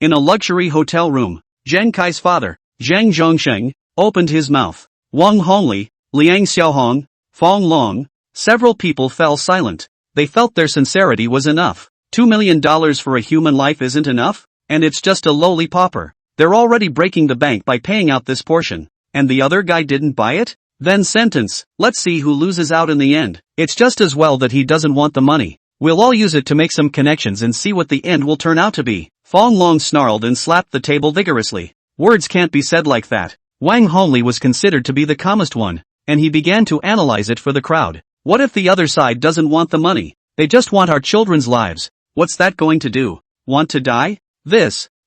In a luxury hotel room, Zheng Kai's father, Zhang Zhongsheng, opened his mouth. Wang Hongli, Liang Xiaohong, Fong Long, several people fell silent. They felt their sincerity was enough. $2 million for a human life isn't enough, and it's just a lowly pauper. They're already breaking the bank by paying out this portion, and the other guy didn't buy it? Then sentence, let's see who loses out in the end. It's just as well that he doesn't want the money. We'll all use it to make some connections and see what the end will turn out to be. Fong Long snarled and slapped the table vigorously. Words can't be said like that. Wang Hongli was considered to be the calmest one, and he began to analyze it for the crowd. What if the other side doesn't want the money? They just want our children's lives. What's that going to do? Want to die?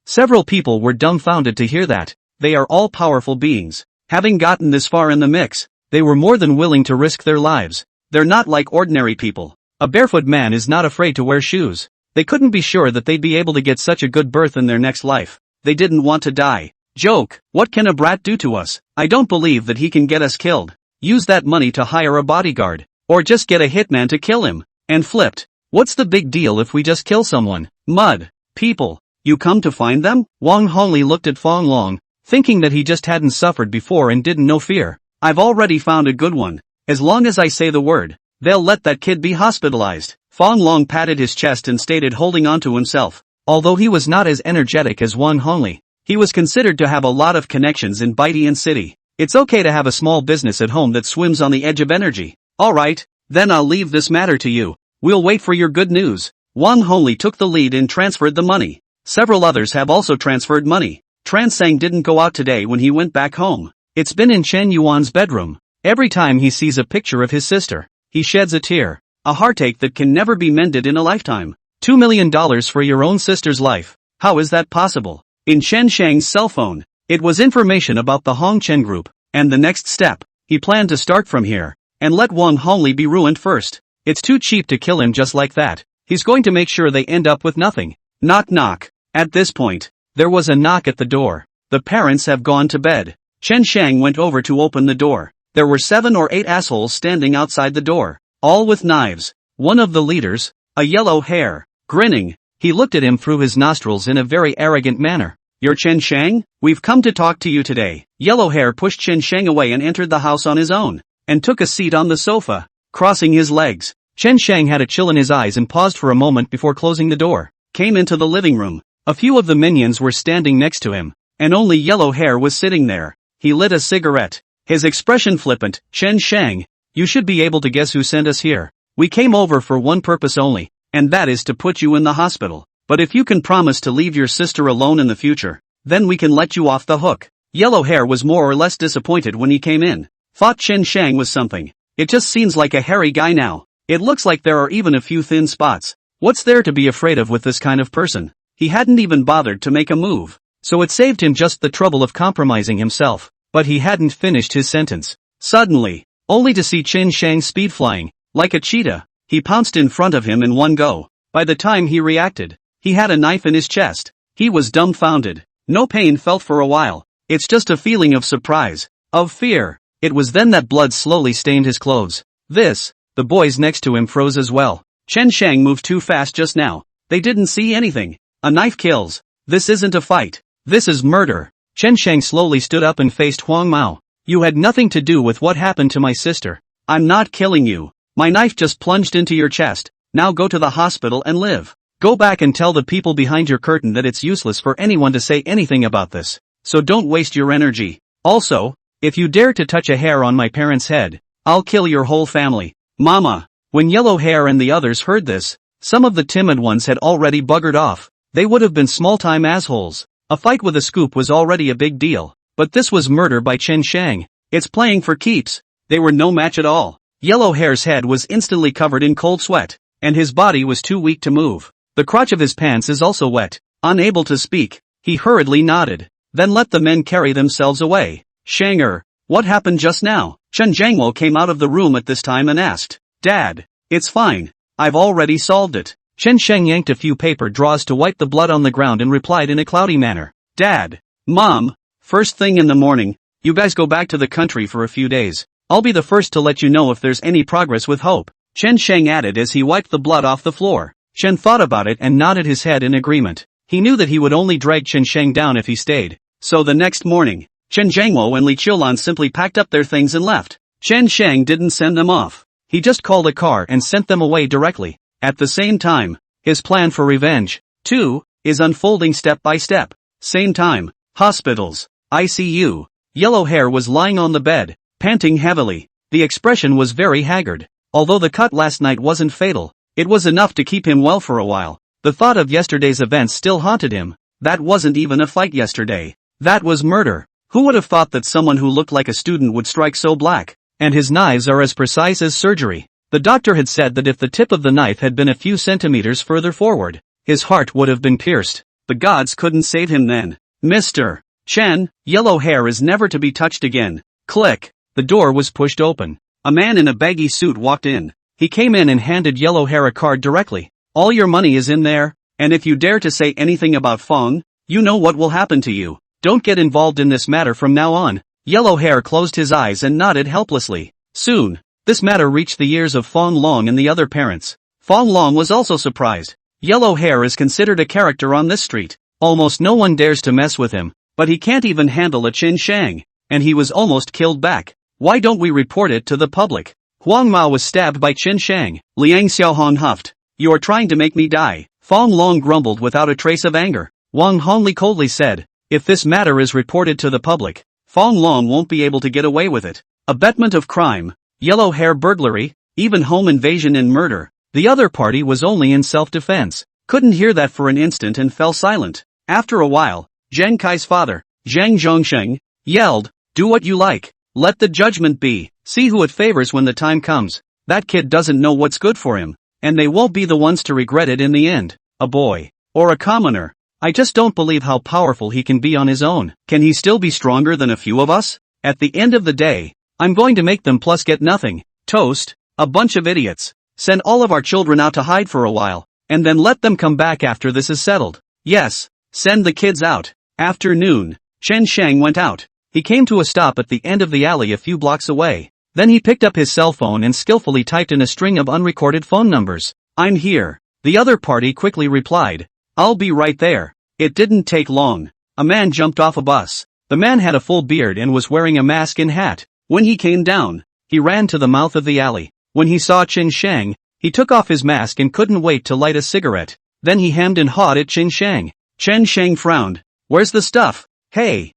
Several people were dumbfounded to hear that. They are all powerful beings. Having gotten this far in the mix, they were more than willing to risk their lives. They're not like ordinary people. A barefoot man is not afraid to wear shoes. They couldn't be sure that they'd be able to get such a good birth in their next life. They didn't want to die. Joke, what can a brat do to us? I don't believe that he can get us killed. Use that money to hire a bodyguard. Or just get a hitman to kill him. And flipped. What's the big deal if we just kill someone? Mud. People. You come to find them? Wang Hongli looked at Fong Long, thinking that he just hadn't suffered before and didn't know fear. I've already found a good one. As long as I say the word, they'll let that kid be hospitalized. Fong Long patted his chest and stated, holding on to himself. Although he was not as energetic as Wang Hongli, he was considered to have a lot of connections in Baitian City. It's okay to have a small business at home that swims on the edge of energy. Alright, then I'll leave this matter to you. We'll wait for your good news. Wang Hongli took the lead and transferred the money. Several others have also transferred money. Transang didn't go out today when he went back home. It's been in Chen Yuan's bedroom. Every time he sees a picture of his sister, he sheds a tear. A heartache that can never be mended in a lifetime. $2 million for your own sister's life. How is that possible? In Chen Shang's cell phone, it was information about the Hong Chen group, and the next step, he planned to start from here, and let Wang Hongli be ruined first. It's too cheap to kill him just like that. He's going to make sure they end up with nothing. Knock knock. At this point, there was a knock at the door. The parents have gone to bed. Chen Shang went over to open the door. There were 7 or 8 assholes standing outside the door, all with knives. One of the leaders, a yellow hair, grinning, he looked at him through his nostrils in a very arrogant manner. You're Chen Shang? We've come to talk to you today. Yellow hair pushed Chen Shang away and entered the house on his own, and took a seat on the sofa, crossing his legs. Chen Shang had a chill in his eyes and paused for a moment before closing the door. Came into the living room. A few of the minions were standing next to him, and only yellow hair was sitting there. He lit a cigarette. His expression flippant. Chen Shang, you should be able to guess who sent us here. We came over for one purpose only, and that is to put you in the hospital. But if you can promise to leave your sister alone in the future, then we can let you off the hook. Yellow hair was more or less disappointed when he came in. Thought Chen Shang was something. It just seems like a hairy guy now. It looks like there are even a few thin spots. What's there to be afraid of with this kind of person? He hadn't even bothered to make a move, so it saved him just the trouble of compromising himself. But he hadn't finished his sentence. Suddenly, only to see Chen Shang speed flying, like a cheetah, he pounced in front of him in one go. By the time he reacted, he had a knife in his chest. He was dumbfounded. No pain felt for a while. It's just a feeling of surprise, of fear. It was then that blood slowly stained his clothes. The boys next to him froze as well. Chen Shang moved too fast just now. They didn't see anything. A knife kills. This isn't a fight. This is murder. Chen Shang slowly stood up and faced Huang Mao. You had nothing to do with what happened to my sister. I'm not killing you. My knife just plunged into your chest. Now go to the hospital and live. Go back and tell the people behind your curtain that it's useless for anyone to say anything about this. So don't waste your energy. Also, if you dare to touch a hair on my parents' head, I'll kill your whole family. Mama. When Yellow Hair and the others heard this, some of the timid ones had already buggered off. They would have been small-time assholes. A fight with a scoop was already a big deal. But this was murder by Chen Shang. It's playing for keeps. They were no match at all. Yellow Hair's head was instantly covered in cold sweat, and his body was too weak to move. The crotch of his pants is also wet. Unable to speak, he hurriedly nodded, then let the men carry themselves away. Shanger, what happened just now? Chen Jiangwo came out of the room at this time and asked, Dad, It's fine. I've already solved it. Chen Sheng yanked a few paper draws to wipe the blood on the ground and replied in a cloudy manner. Dad. Mom. First thing in the morning, you guys go back to the country for a few days. I'll be the first to let you know if there's any progress with Hope. Chen Sheng added as he wiped the blood off the floor. Chen thought about it and nodded his head in agreement. He knew that he would only drag Chen Sheng down if he stayed. So the next morning, Chen Zhangwo and Li Qiulan simply packed up their things and left. Chen Sheng didn't send them off. He just called a car and sent them away directly. At the same time, his plan for revenge, too, is unfolding step by step. Same time, hospitals, ICU. Yellow Hair was lying on the bed, panting heavily. The expression was very haggard. Although the cut last night wasn't fatal, it was enough to keep him well for a while. The thought of yesterday's events still haunted him. That wasn't even a fight yesterday. That was murder. Who would have thought that someone who looked like a student would strike so black? And his knives are as precise as surgery. The doctor had said that if the tip of the knife had been a few centimeters further forward, his heart would have been pierced. The gods couldn't save him then. Mr. Chen, Yellow Hair is never to be touched again. Click. The door was pushed open. A man in a baggy suit walked in. He came in and handed Yellow Hair a card directly. All your money is in there, and if you dare to say anything about Fong, you know what will happen to you. Don't get involved in this matter from now on. Yellow Hair closed his eyes and nodded helplessly. Soon, this matter reached the ears of Fong Long and the other parents. Fong Long was also surprised. Yellow Hair is considered a character on this street. Almost no one dares to mess with him, but he can't even handle a Chen Shang, and he was almost killed back. Why don't we report it to the public? Huang Mao was stabbed by Chen Shang. Liang Xiaohong huffed. You are trying to make me die. Fong Long grumbled without a trace of anger. Wang Hongli coldly said, if this matter is reported to the public, Fong Long won't be able to get away with it. Abetment of crime, Yellow Hair burglary, even home invasion and murder. The other party was only in self-defense. Couldn't hear that for an instant and fell silent. After a while, Zhang Kai's father, Zhang Zhongsheng, yelled, do what you like. Let the judgment be. See who it favors when the time comes. That kid doesn't know what's good for him, and they won't be the ones to regret it in the end. A boy. Or a commoner. I just don't believe how powerful he can be on his own. Can he still be stronger than a few of us? At the end of the day, I'm going to make them plus get nothing. Toast. A bunch of idiots. Send all of our children out to hide for a while, and then let them come back after this is settled. Yes. Send the kids out. Afternoon. Chen Shang went out. He came to a stop at the end of the alley a few blocks away. Then he picked up his cell phone and skillfully typed in a string of unrecorded phone numbers. I'm here. The other party quickly replied. I'll be right there. It didn't take long. A man jumped off a bus. The man had a full beard and was wearing a mask and hat. When he came down, he ran to the mouth of the alley. When he saw Chen Shang, he took off his mask and couldn't wait to light a cigarette. Then he hemmed and hawed at Chen Shang. Chen Shang frowned. Where's the stuff? Hey,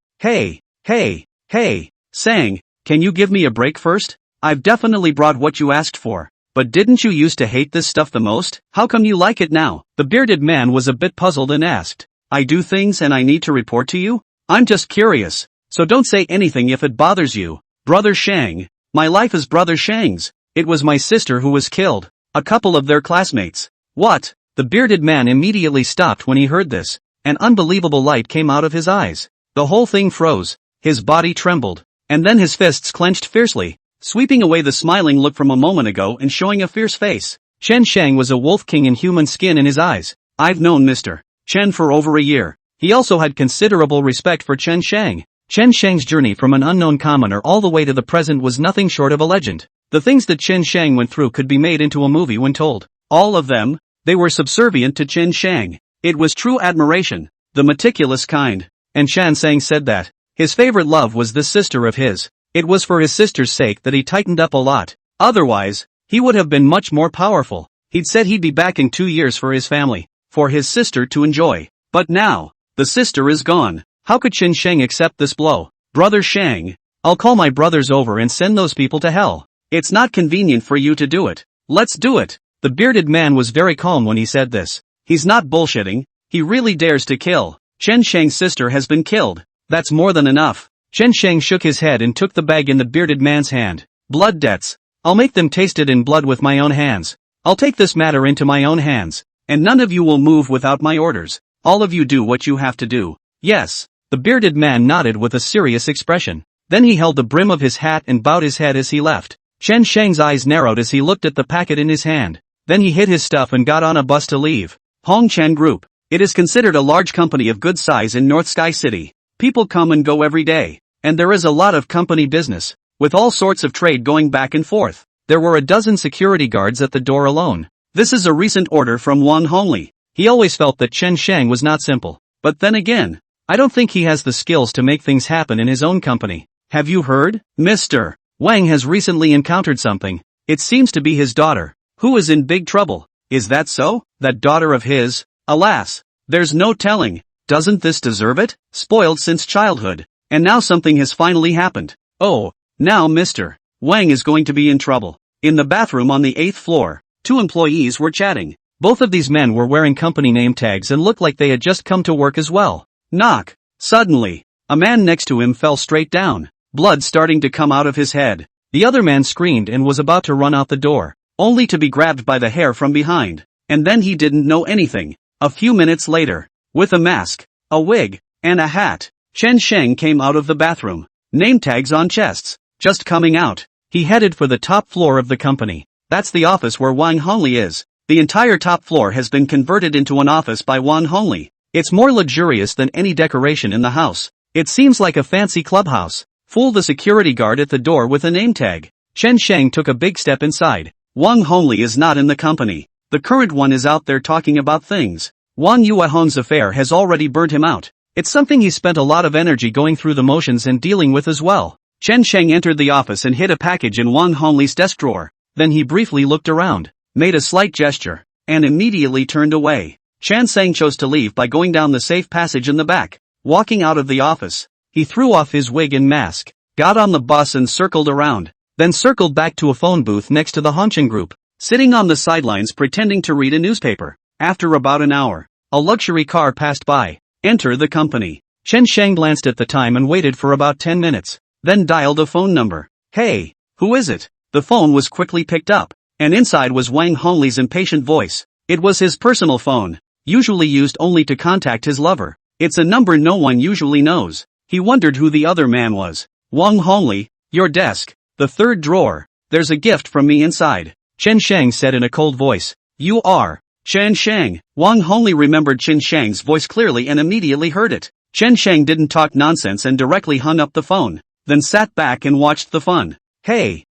Sang, can you give me a break first? I've definitely brought what you asked for. But didn't you used to hate this stuff the most? How come you like it now? The bearded man was a bit puzzled and asked. I do things and I need to report to you? I'm just curious. So don't say anything if it bothers you. Brother Shang. My life is Brother Shang's. It was my sister who was killed. A couple of their classmates. What? The bearded man immediately stopped when he heard this. An unbelievable light came out of his eyes. The whole thing froze. His body trembled. And then his fists clenched fiercely, sweeping away the smiling look from a moment ago and showing a fierce face. Chen Shang was a wolf king in human skin in his eyes. I've known Mr. Chen for over a year. He also had considerable respect for Chen Shang. Chen Shang's journey from an unknown commoner all the way to the present was nothing short of a legend. The things that Chen Shang went through could be made into a movie when told. All of them, they were subservient to Chen Shang. It was true admiration, the meticulous kind. And Shan Sang said that his favorite love was this sister of his. It was for his sister's sake that he tightened up a lot. Otherwise, he would have been much more powerful. He'd said he'd be back in 2 years for his family, for his sister to enjoy. But now, the sister is gone. How could Chen Shang accept this blow? Brother Shang, I'll call my brothers over and send those people to hell. It's not convenient for you to do it. Let's do it. The bearded man was very calm when he said this. He's not bullshitting. He really dares to kill. Chen Shang's sister has been killed. That's more than enough. Chen Shang shook his head and took the bag in the bearded man's hand. Blood debts. I'll make them taste it in blood with my own hands. I'll take this matter into my own hands. And none of you will move without my orders. All of you do what you have to do. Yes. The bearded man nodded with a serious expression. Then he held the brim of his hat and bowed his head as he left. Chen Sheng's eyes narrowed as he looked at the packet in his hand. Then he hid his stuff and got on a bus to leave. Hongchen Group. It is considered a large company of good size in North Sky City. People come and go every day. And there is a lot of company business, with all sorts of trade going back and forth. There were a dozen security guards at the door alone. This is a recent order from Wang Hongli. He always felt that Chen Sheng was not simple. But then again, I don't think he has the skills to make things happen in his own company. Have you heard? Mr. Wang has recently encountered something. It seems to be his daughter, who is in big trouble. Is that so? That daughter of his? Alas, there's no telling. Doesn't this deserve it? Spoiled since childhood. And now something has finally happened. Oh, now Mr. Wang is going to be in trouble. In the bathroom on the 8th floor, 2 employees were chatting. Both of these men were wearing company name tags and looked like they had just come to work as well. Knock. Suddenly, a man next to him fell straight down, blood starting to come out of his head. The other man screamed and was about to run out the door, only to be grabbed by the hair from behind. And then he didn't know anything. A few minutes later, with a mask, a wig, and a hat, Chen Sheng came out of the bathroom. Name tags on chests. Just coming out. He headed for the top floor of the company. That's the office where Wang Hongli is. The entire top floor has been converted into an office by Wang Hongli. It's more luxurious than any decoration in the house. It seems like a fancy clubhouse. Fool the security guard at the door with a name tag. Chen Sheng took a big step inside. Wang Hongli is not in the company. The current one is out there talking about things. Wang Yuehong's affair has already burnt him out. It's something he spent a lot of energy going through the motions and dealing with as well. Chen Sheng entered the office and hid a package in Wang Hongli's desk drawer. Then he briefly looked around, made a slight gesture, and immediately turned away. Chen Sheng chose to leave by going down the safe passage in the back. Walking out of the office, he threw off his wig and mask, got on the bus and circled around, then circled back to a phone booth next to the Hongchen Group, sitting on the sidelines pretending to read a newspaper. After about an hour, a luxury car passed by. Enter the company. Chen Sheng glanced at the time and waited for about 10 minutes, then dialed a phone number. Hey, who is it? The phone was quickly picked up, and inside was Wang Hongli's impatient voice. It was his personal phone, usually used only to contact his lover. It's a number no one usually knows. He wondered who the other man was. Wang Hongli, your desk, the 3rd drawer. There's a gift from me inside, Chen Sheng said in a cold voice. You are Chen Sheng. Wang Hongli remembered Chen Sheng's voice clearly and immediately heard it. Chen Sheng didn't talk nonsense and directly hung up the phone, then sat back and watched the fun. Hey,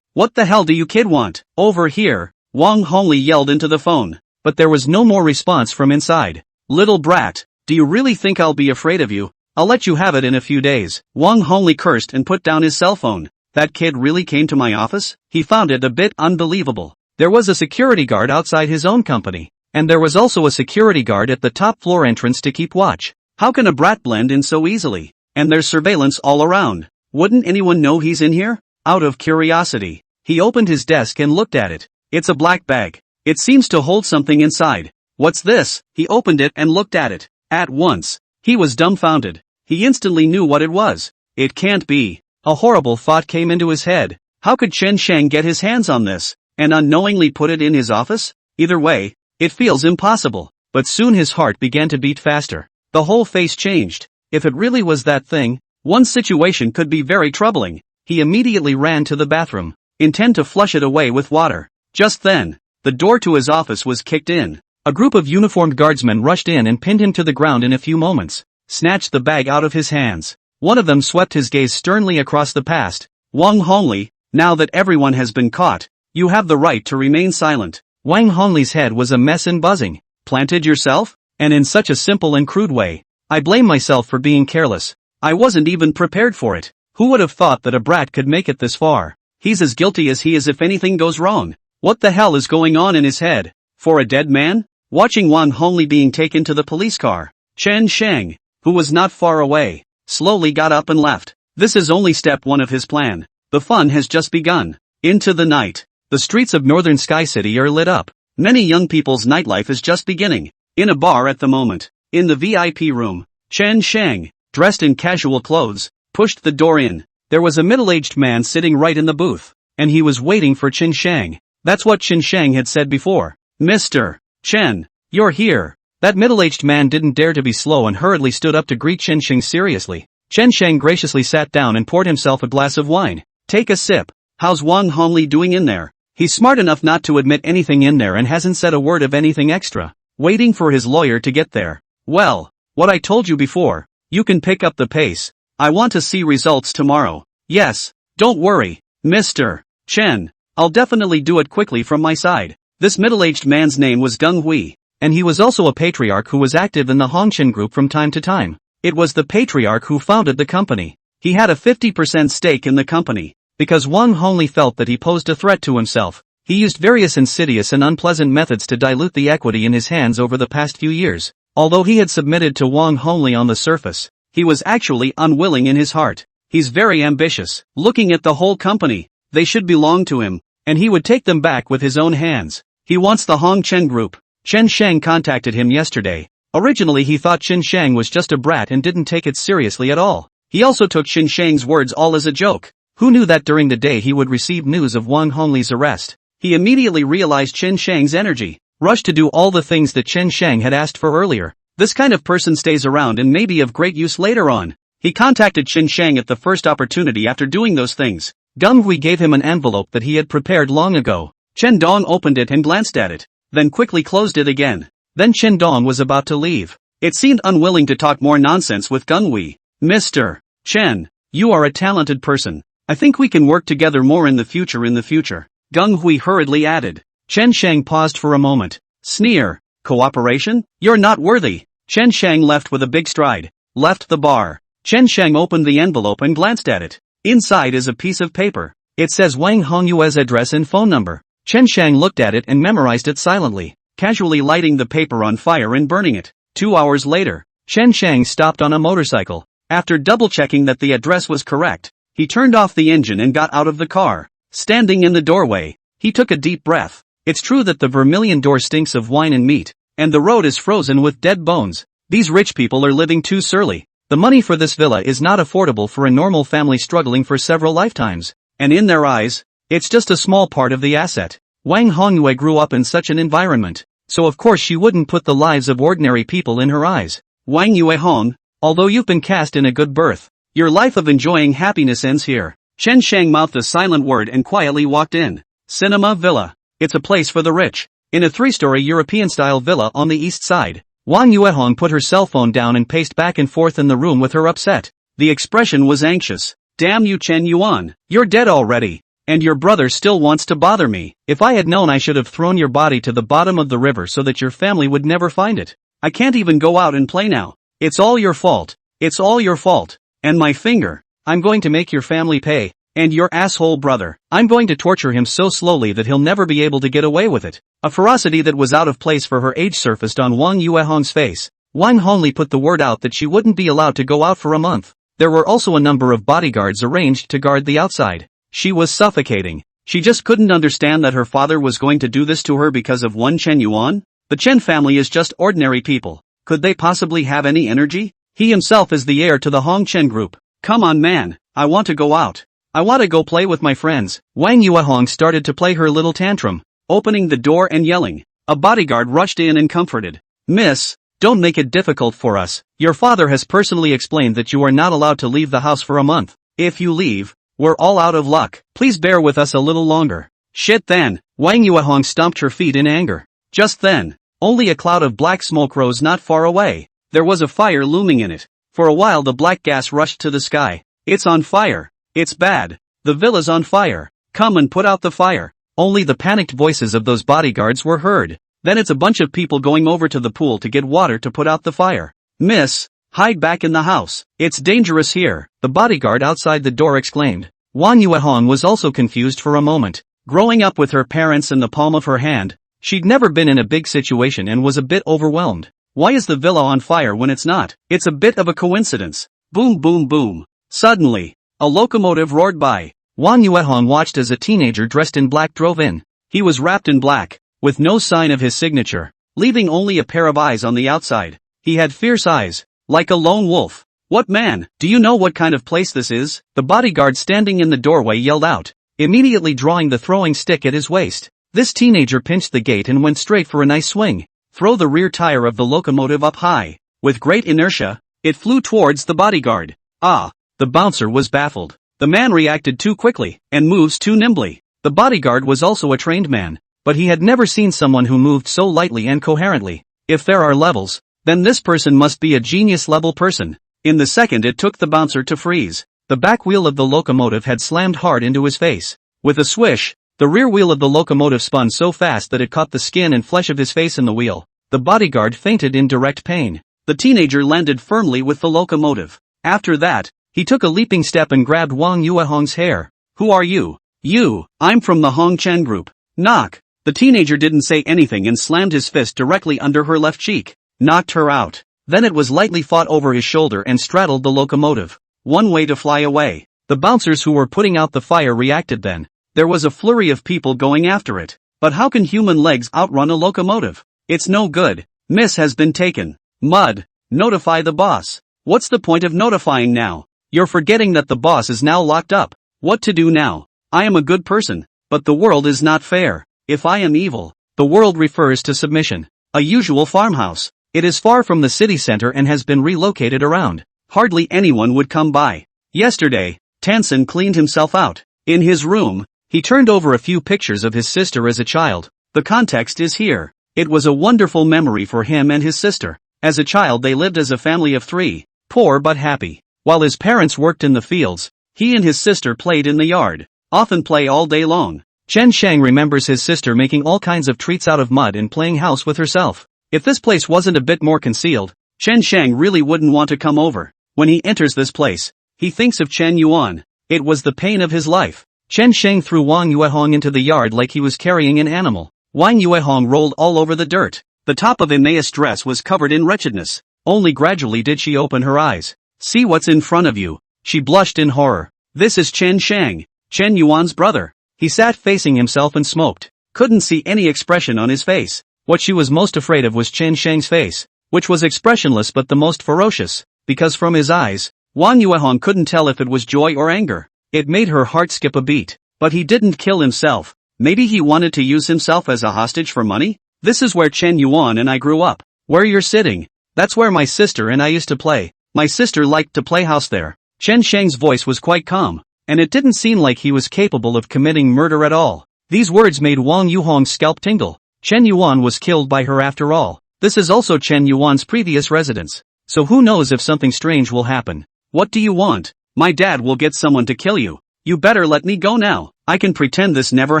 what the hell do you kid want? Over here, Wang Hongli yelled into the phone, but there was no more response from inside. Little brat, do you really think I'll be afraid of you? I'll let you have it in a few days. Wang Hongli cursed and put down his cell phone. That kid really came to my office? He found it a bit unbelievable. There was a security guard outside his own company, and there was also a security guard at the top floor entrance to keep watch. How can a brat blend in so easily? And there's surveillance all around. Wouldn't anyone know he's in here? Out of curiosity, he opened his desk and looked at it. It's a black bag. It seems to hold something inside. What's this? He opened it and looked at it. At once, he was dumbfounded. He instantly knew what it was. It can't be. A horrible thought came into his head. How could Chen Sheng get his hands on this, and unknowingly put it in his office? Either way, it feels impossible. But soon his heart began to beat faster. The whole face changed. If it really was that thing, one situation could be very troubling. He immediately ran to the bathroom, intent to flush it away with water. Just then, the door to his office was kicked in. A group of uniformed guardsmen rushed in and pinned him to the ground in a few moments, snatched the bag out of his hands. One of them swept his gaze sternly across the past. Wang Hongli, now that everyone has been caught, you have the right to remain silent. Wang Hongli's head was a mess and buzzing. Planted yourself? And in such a simple and crude way. I blame myself for being careless. I wasn't even prepared for it. Who would have thought that a brat could make it this far? He's as guilty as he is if anything goes wrong. What the hell is going on in his head? For a dead man? Watching Wang Hongli being taken to the police car, Chen Sheng, who was not far away, slowly got up and left. This is only step 1 of his plan. The fun has just begun. Into the night, the streets of Northern Sky City are lit up. Many young people's nightlife is just beginning. In a bar at the moment, in the VIP room, Chen Sheng, dressed in casual clothes, pushed the door in. There was a middle-aged man sitting right in the booth, and he was waiting for Chen Sheng. That's what Chen Sheng had said before. Mr. Chen, you're here. That middle-aged man didn't dare to be slow and hurriedly stood up to greet Chen Sheng seriously. Chen Sheng graciously sat down and poured himself a glass of wine. Take a sip. How's Wang Hongli doing in there? He's smart enough not to admit anything in there and hasn't said a word of anything extra. Waiting for his lawyer to get there. Well, what I told you before. You can pick up the pace. I want to see results tomorrow. Yes, don't worry, Mr. Chen. I'll definitely do it quickly from my side. This middle-aged man's name was Geng Hui, and he was also a patriarch who was active in the Hongchen group from time to time. It was the patriarch who founded the company. He had a 50% stake in the company. Because Wang Hongli felt that he posed a threat to himself, he used various insidious and unpleasant methods to dilute the equity in his hands over the past few years. Although he had submitted to Wang Hongli on the surface, he was actually unwilling in his heart. He's very ambitious. Looking at the whole company, they should belong to him, and he would take them back with his own hands. He wants the Hongchen group. Chen Shang contacted him yesterday. Originally he thought Chen Shang was just a brat and didn't take it seriously at all. He also took Chen Shang's words all as a joke. Who knew that during the day he would receive news of Wang Hongli's arrest? He immediately realized Chen Shang's energy, rushed to do all the things that Chen Shang had asked for earlier. This kind of person stays around and may be of great use later on. He contacted Chen Shang at the first opportunity after doing those things. Geng Hui gave him an envelope that he had prepared long ago. Chen Dong opened it and glanced at it, then quickly closed it again. Then Chen Dong was about to leave. It seemed unwilling to talk more nonsense with Geng Hui. Mr. Chen, you are a talented person. I think we can work together more in the future. Geng Hui hurriedly added. Chen Shang paused for a moment. Sneer. Cooperation? You're not worthy. Chen Shang left with a big stride. Left the bar. Chen Shang opened the envelope and glanced at it. Inside is a piece of paper. It says Wang Hongyue's address and phone number. Chen Shang looked at it and memorized it silently, casually lighting the paper on fire and burning it. 2 hours later, Chen Shang stopped on a motorcycle. After double-checking that the address was correct, he turned off the engine and got out of the car. Standing in the doorway, he took a deep breath. It's true that the Vermilion Door stinks of wine and meat, and the road is frozen with dead bones. These rich people are living too surly. The money for this villa is not affordable for a normal family struggling for several lifetimes, and in their eyes, it's just a small part of the asset. Wang Hongyue grew up in such an environment, so of course she wouldn't put the lives of ordinary people in her eyes. Wang Yue Hong, although you've been cast in a good berth, your life of enjoying happiness ends here. Chen Shang mouthed a silent word and quietly walked in. Cinema Villa. It's a place for the rich. In a 3-story European-style villa on the east side. Wang Yuehong put her cell phone down and paced back and forth in the room with her upset. The expression was anxious. Damn you Chen Yuan, you're dead already. And your brother still wants to bother me. If I had known I should have thrown your body to the bottom of the river so that your family would never find it. I can't even go out and play now. It's all your fault. It's all your fault. And my finger. I'm going to make your family pay. And your asshole brother. I'm going to torture him so slowly that he'll never be able to get away with it. A ferocity that was out of place for her age surfaced on Wang Yuehong's face. Wang Hongli put the word out that she wouldn't be allowed to go out for a month. There were also a number of bodyguards arranged to guard the outside. She was suffocating. She just couldn't understand that her father was going to do this to her because of one Chen Yuan. The Chen family is just ordinary people. Could they possibly have any energy? He himself is the heir to the Hongchen group. Come on man, I want to go out. I want to go play with my friends. Wang Yuehong started to play her little tantrum, opening the door and yelling. A bodyguard rushed in and comforted. Miss, don't make it difficult for us. Your father has personally explained that you are not allowed to leave the house for a month. If you leave, we're all out of luck. Please bear with us a little longer. Shit then. Wang Yuehong stomped her feet in anger. Just then, only a cloud of black smoke rose not far away. There was a fire looming in it. For a while the black gas rushed to the sky. It's on fire. It's bad. The villa's on fire. Come and put out the fire. Only the panicked voices of those bodyguards were heard. Then it's a bunch of people going over to the pool to get water to put out the fire. Miss, hide back in the house. It's dangerous here, the bodyguard outside the door exclaimed. Wang Yuehong was also confused for a moment. Growing up with her parents in the palm of her hand, she'd never been in a big situation and was a bit overwhelmed. Why is the villa on fire when it's not? It's a bit of a coincidence. Boom boom boom. Suddenly, a locomotive roared by. Wang Yuehong watched as a teenager dressed in black drove in. He was wrapped in black, with no sign of his signature, leaving only a pair of eyes on the outside. He had fierce eyes, like a lone wolf. What man, do you know what kind of place this is? The bodyguard standing in the doorway yelled out, immediately drawing the throwing stick at his waist. This teenager pinched the gate and went straight for a nice swing. Throw the rear tire of the locomotive up high. With great inertia, it flew towards the bodyguard. Ah! The bouncer was baffled. The man reacted too quickly, and moves too nimbly. The bodyguard was also a trained man, but he had never seen someone who moved so lightly and coherently. If there are levels, then this person must be a genius-level person. In the second it took the bouncer to freeze, the back wheel of the locomotive had slammed hard into his face. With a swish, the rear wheel of the locomotive spun so fast that it caught the skin and flesh of his face in the wheel. The bodyguard fainted in direct pain. The teenager landed firmly with the locomotive. After that, he took a leaping step and grabbed Wang Yuehong's hair. "Who are you?" "You, I'm from the Hong Chen group." "Knock." The teenager didn't say anything and slammed his fist directly under her left cheek. Knocked her out. Then it was lightly fought over his shoulder and straddled the locomotive. One way to fly away. The bouncers who were putting out the fire reacted then. There was a flurry of people going after it. But how can human legs outrun a locomotive? It's no good. Miss has been taken. Mud. Notify the boss. What's the point of notifying now? You're forgetting that the boss is now locked up. What to do now? I am a good person, but the world is not fair. If I am evil, the world refers to submission. A usual farmhouse. It is far from the city center and has been relocated around. Hardly anyone would come by. Yesterday, Tansen cleaned himself out. In his room, he turned over a few pictures of his sister as a child. The context is here. It was a wonderful memory for him and his sister. As a child they lived as a family of 3, poor but happy. While his parents worked in the fields, he and his sister played in the yard. Often play all day long. Chen Shang remembers his sister making all kinds of treats out of mud and playing house with herself. If this place wasn't a bit more concealed, Chen Shang really wouldn't want to come over. When he enters this place, he thinks of Chen Yuan. It was the pain of his life. Chen Shang threw Wang Yuehong into the yard like he was carrying an animal. Wang Yuehong rolled all over the dirt. The top of Emma's dress was covered in wretchedness. Only gradually did she open her eyes. "See what's in front of you." She blushed in horror. This is Chen Shang, Chen Yuan's brother. He sat facing himself and smoked. Couldn't see any expression on his face. What she was most afraid of was Chen Shang's face, which was expressionless but the most ferocious, because from his eyes, Wang Yuehong couldn't tell if it was joy or anger. It made her heart skip a beat. But he didn't kill himself. Maybe he wanted to use himself as a hostage for money? "This is where Chen Yuan and I grew up. Where you're sitting. That's where my sister and I used to play. My sister liked to play house there." Chen Shang's voice was quite calm, and it didn't seem like he was capable of committing murder at all. These words made Wang Yuehong's scalp tingle. Chen Yuan was killed by her after all. This is also Chen Yuan's previous residence. So who knows if something strange will happen. "What do you want?" "My dad will get someone to kill you. You better let me go now. I can pretend this never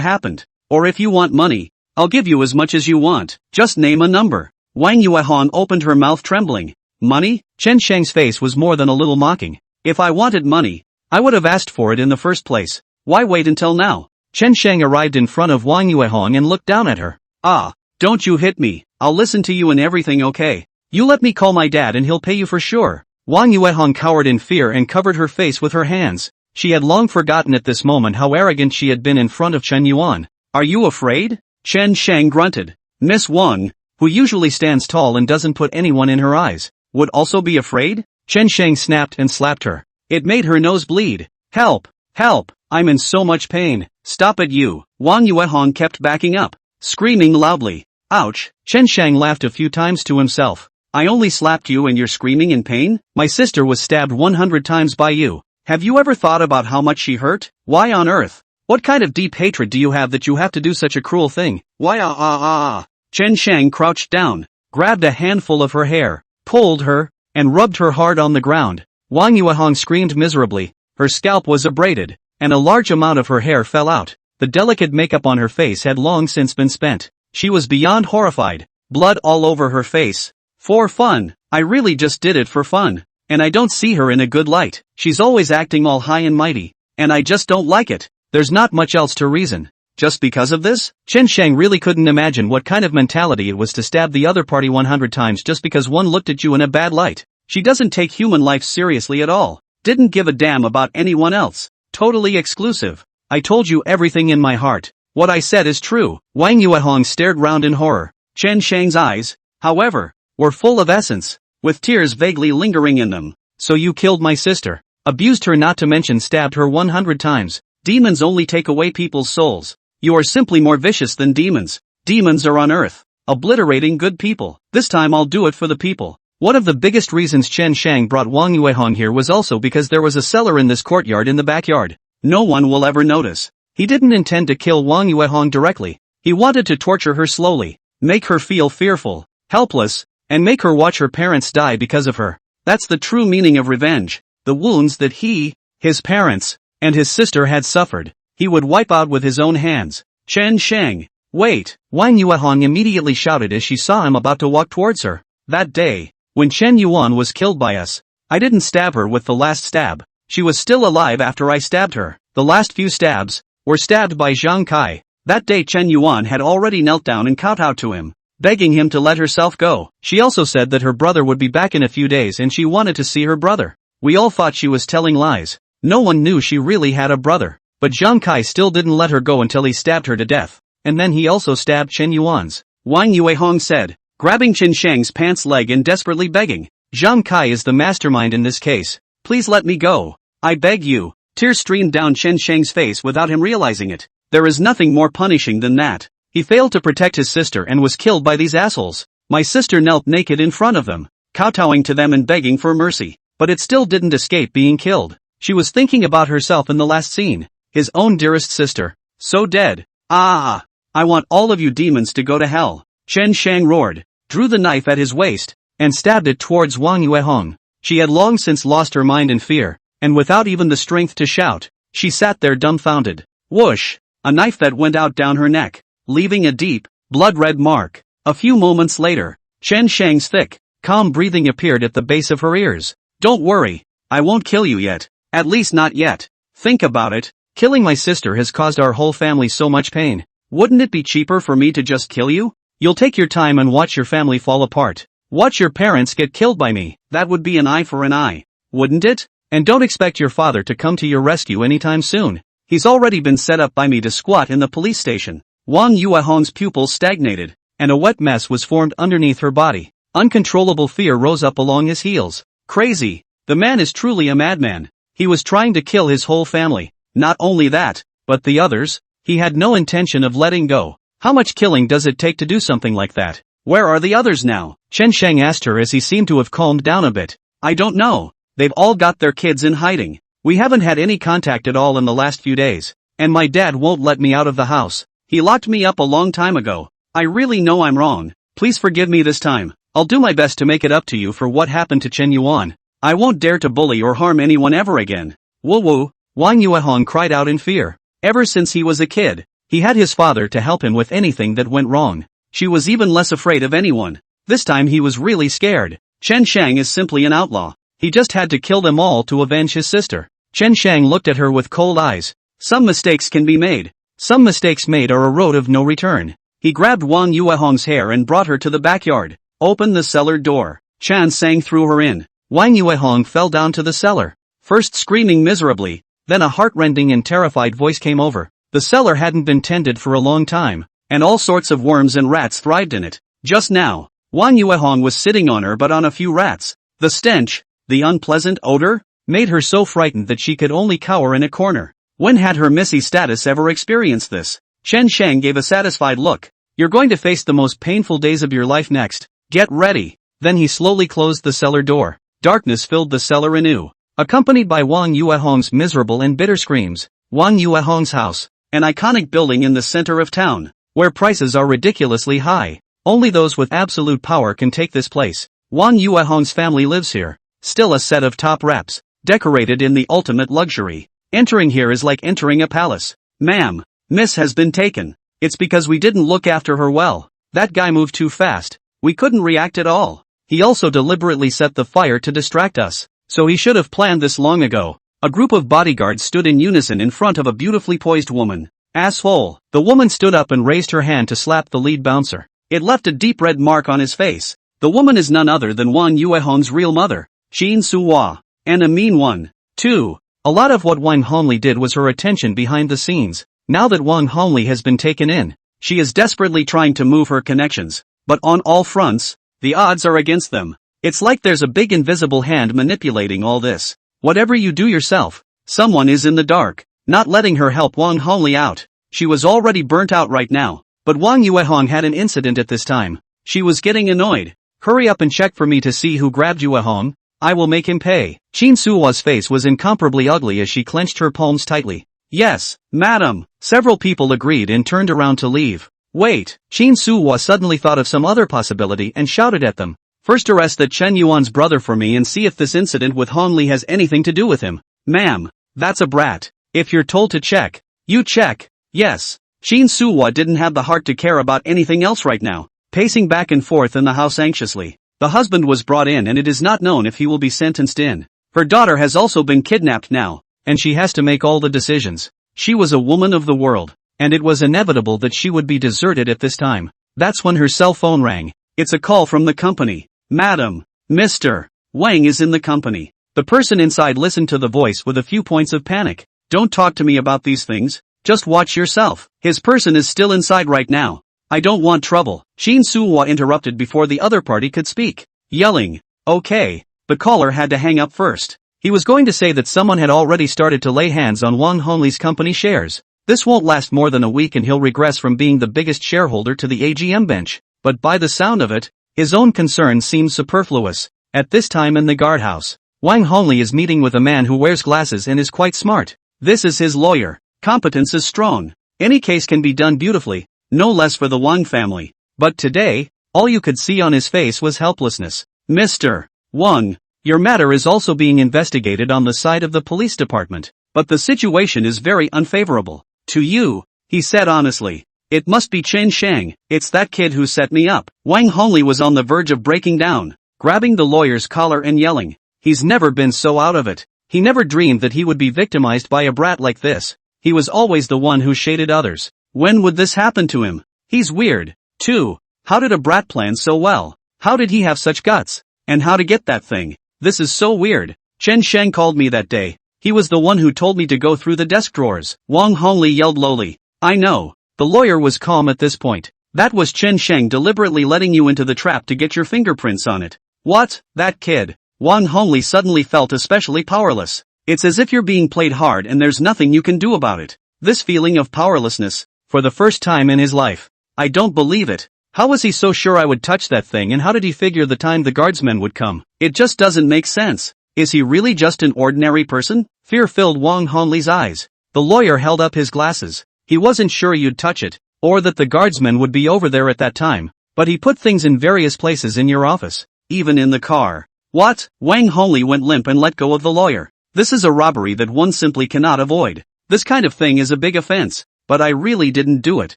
happened. Or if you want money, I'll give you as much as you want. Just name a number." Wang Yuehong opened her mouth trembling. "Money?" Chen Shang's face was more than a little mocking. "If I wanted money, I would have asked for it in the first place. Why wait until now?" Chen Shang arrived in front of Wang Yuehong and looked down at her. "Ah, don't you hit me. I'll listen to you and everything, okay? You let me call my dad and he'll pay you for sure." Wang Yuehong cowered in fear and covered her face with her hands. She had long forgotten at this moment how arrogant she had been in front of Chen Yuan. "Are you afraid?" Chen Shang grunted. Miss Wang, who usually stands tall and doesn't put anyone in her eyes, would also be afraid? Chen Shang snapped and slapped her. It made her nose bleed. "Help! Help! I'm in so much pain. Stop it you!" Wang Yuehong kept backing up, screaming loudly. "Ouch!" Chen Shang laughed a few times to himself. "I only slapped you and you're screaming in pain? My sister was stabbed 100 times by you. Have you ever thought about how much she hurt? Why on earth? What kind of deep hatred do you have that you have to do such a cruel thing? Why Chen Shang crouched down, grabbed a handful of her hair, pulled her, and rubbed her hard on the ground. Wang Yuehong screamed miserably. Her scalp was abraded, and a large amount of her hair fell out. The delicate makeup on her face had long since been spent. She was beyond horrified. Blood all over her face. "For fun. I really just did it for fun. And I don't see her in a good light. She's always acting all high and mighty. And I just don't like it. There's not much else to reason. Just because of this?" Chen Shang really couldn't imagine what kind of mentality it was to stab the other party 100 times just because one looked at you in a bad light. She doesn't take human life seriously at all. Didn't give a damn about anyone else. Totally exclusive. "I told you everything in my heart. What I said is true." Wang Yuehong stared round in horror. Chen Shang's eyes, however, were full of essence, with tears vaguely lingering in them. "So you killed my sister. Abused her, not to mention stabbed her 100 times. Demons only take away people's souls. You are simply more vicious than demons. Demons are on earth, obliterating good people. This time I'll do it for the people." One of the biggest reasons Chen Shang brought Wang Yuehong here was also because there was a cellar in this courtyard in the backyard. No one will ever notice. He didn't intend to kill Wang Yuehong directly. He wanted to torture her slowly, make her feel fearful, helpless, and make her watch her parents die because of her. That's the true meaning of revenge. The wounds that he, his parents, and his sister had suffered, he would wipe out with his own hands. Chen Shang, wait! Wang Yuehong immediately shouted as she saw him about to walk towards her. That day, when Chen Yuan was killed by us, I didn't stab her with the last stab. She was still alive after I stabbed her. The last few stabs were stabbed by Zhang Kai. That day Chen Yuan had already knelt down and kowtowed to him, begging him to let herself go. She also said that her brother would be back in a few days and she wanted to see her brother. We all thought she was telling lies. No one knew she really had a brother. But Zhang Kai still didn't let her go until he stabbed her to death. And then he also stabbed Chen Yuan's. Wang Yuehong said, grabbing Chen Shang's pants leg and desperately begging. Zhang Kai is the mastermind in this case. Please let me go. I beg you. Tears streamed down Chen Shang's face without him realizing it. There is nothing more punishing than that. He failed to protect his sister and was killed by these assholes. My sister knelt naked in front of them, kowtowing to them and begging for mercy. But it still didn't escape being killed. She was thinking about herself in the last scene. His own dearest sister. So dead. Ah! I want all of you demons to go to hell. Chen Shang roared, drew the knife at his waist, and stabbed it towards Wang Yuehong. She had long since lost her mind in fear, and without even the strength to shout, she sat there dumbfounded. Whoosh! A knife that went out down her neck, leaving a deep, blood-red mark. A few moments later, Chen Shang's thick, calm breathing appeared at the base of her ears. Don't worry, I won't kill you yet. At least not yet. Think about it. Killing my sister has caused our whole family so much pain. Wouldn't it be cheaper for me to just kill you? You'll take your time and watch your family fall apart. Watch your parents get killed by me. That would be an eye for an eye. Wouldn't it? And don't expect your father to come to your rescue anytime soon. He's already been set up by me to squat in the police station. Wang Yuehong's pupils stagnated, and a wet mess was formed underneath her body. Uncontrollable fear rose up along his heels. Crazy. The man is truly a madman. He was trying to kill his whole family. Not only that, but the others. He had no intention of letting go. How much killing does it take to do something like that? Where are the others now? Chen Shang asked her as he seemed to have calmed down a bit. I don't know. They've all got their kids in hiding. We haven't had any contact at all in the last few days. And my dad won't let me out of the house. He locked me up a long time ago. I really know I'm wrong. Please forgive me this time. I'll do my best to make it up to you for what happened to Chen Yuan. I won't dare to bully or harm anyone ever again. Woo woo. Wang Yuehong cried out in fear. Ever since he was a kid, he had his father to help him with anything that went wrong. She was even less afraid of anyone. This time he was really scared. Chen Shang is simply an outlaw. He just had to kill them all to avenge his sister. Chen Shang looked at her with cold eyes. Some mistakes can be made. Some mistakes made are a road of no return. He grabbed Wang Yuehong's hair and brought her to the backyard. Open the cellar door. Chen Shang threw her in. Wang Yuehong fell down to the cellar, first screaming miserably. Then a heart-rending and terrified voice came over. The cellar hadn't been tended for a long time, and all sorts of worms and rats thrived in it. Just now, Wang Yuehong was sitting on her but on a few rats. The stench, the unpleasant odor, made her so frightened that she could only cower in a corner. When had her Missy status ever experienced this? Chen Shang gave a satisfied look. You're going to face the most painful days of your life next. Get ready. Then he slowly closed the cellar door. Darkness filled the cellar anew, accompanied by Wang Yuehong's miserable and bitter screams. Wang Yuehong's house, an iconic building in the center of town, where prices are ridiculously high. Only those with absolute power can take this place. Wang Yuehong's family lives here, still a set of top reps, decorated in the ultimate luxury. Entering here is like entering a palace. Ma'am, Miss has been taken. It's because we didn't look after her well. That guy moved too fast. We couldn't react at all. He also deliberately set the fire to distract us. So he should have planned this long ago. A group of bodyguards stood in unison in front of a beautifully poised woman. Asshole. The woman stood up and raised her hand to slap the lead bouncer. It left a deep red mark on his face. The woman is none other than Wang Yuehong's real mother, Jin Suwa. And a mean one, too. A lot of what Wang Hongli did was her attention behind the scenes. Now that Wang Hongli has been taken in, she is desperately trying to move her connections. But on all fronts, the odds are against them. It's like there's a big invisible hand manipulating all this. Whatever you do yourself, someone is in the dark, not letting her help Wang Hongli out. She was already burnt out right now. But Wang Yuehong had an incident at this time. She was getting annoyed. Hurry up and check for me to see who grabbed you Ahong. I will make him pay. Chin Suo's face was incomparably ugly as she clenched her palms tightly. Yes, madam. Several people agreed and turned around to leave. Wait, Chin Suo suddenly thought of some other possibility and shouted at them. First arrest that Chen Yuan's brother for me and see if this incident with Hong Li has anything to do with him. Ma'am, that's a brat. If you're told to check, you check. Yes. Chin Suo didn't have the heart to care about anything else right now. Pacing back and forth in the house anxiously, the husband was brought in and it is not known if he will be sentenced in. Her daughter has also been kidnapped now, and she has to make all the decisions. She was a woman of the world, and it was inevitable that she would be deserted at this time. That's when her cell phone rang. It's a call from the company. Madam, Mr. Wang is in the company. The person inside listened to the voice with a few points of panic. Don't talk to me about these things. Just watch yourself. His person is still inside right now. I don't want trouble. Chin Suo interrupted before the other party could speak, yelling, okay. The caller had to hang up first. He was going to say that someone had already started to lay hands on Wang Hongli's company shares. This won't last more than a week and he'll regress from being the biggest shareholder to the AGM bench. But by the sound of it, his own concern seems superfluous. At this time in the guardhouse, Wang Hongli is meeting with a man who wears glasses and is quite smart. This is his lawyer. Competence is strong. Any case can be done beautifully, no less for the Wang family. But today, all you could see on his face was helplessness. Mr. Wang, your matter is also being investigated on the side of the police department, but the situation is very unfavorable to you, he said honestly. It must be Chen Shang, it's that kid who set me up. Wang Hongli was on the verge of breaking down, grabbing the lawyer's collar and yelling. He's never been so out of it. He never dreamed that he would be victimized by a brat like this. He was always the one who shaded others. When would this happen to him? He's weird, too. How did a brat plan so well? How did he have such guts? And how to get that thing? This is so weird. Chen Shang called me that day. He was the one who told me to go through the desk drawers. Wang Hongli yelled lowly. I know. The lawyer was calm at this point. That was Chen Shang deliberately letting you into the trap to get your fingerprints on it. What? That kid? Wang Hongli suddenly felt especially powerless. It's as if you're being played hard and there's nothing you can do about it. This feeling of powerlessness, for the first time in his life. I don't believe it. How was he so sure I would touch that thing and how did he figure the time the guardsmen would come? It just doesn't make sense. Is he really just an ordinary person? Fear filled Wang Hongli's eyes. The lawyer held up his glasses. He wasn't sure you'd touch it, or that the guardsmen would be over there at that time, but he put things in various places in your office, even in the car. What? Wang Hongli went limp and let go of the lawyer. This is a robbery that one simply cannot avoid. This kind of thing is a big offense, but I really didn't do it.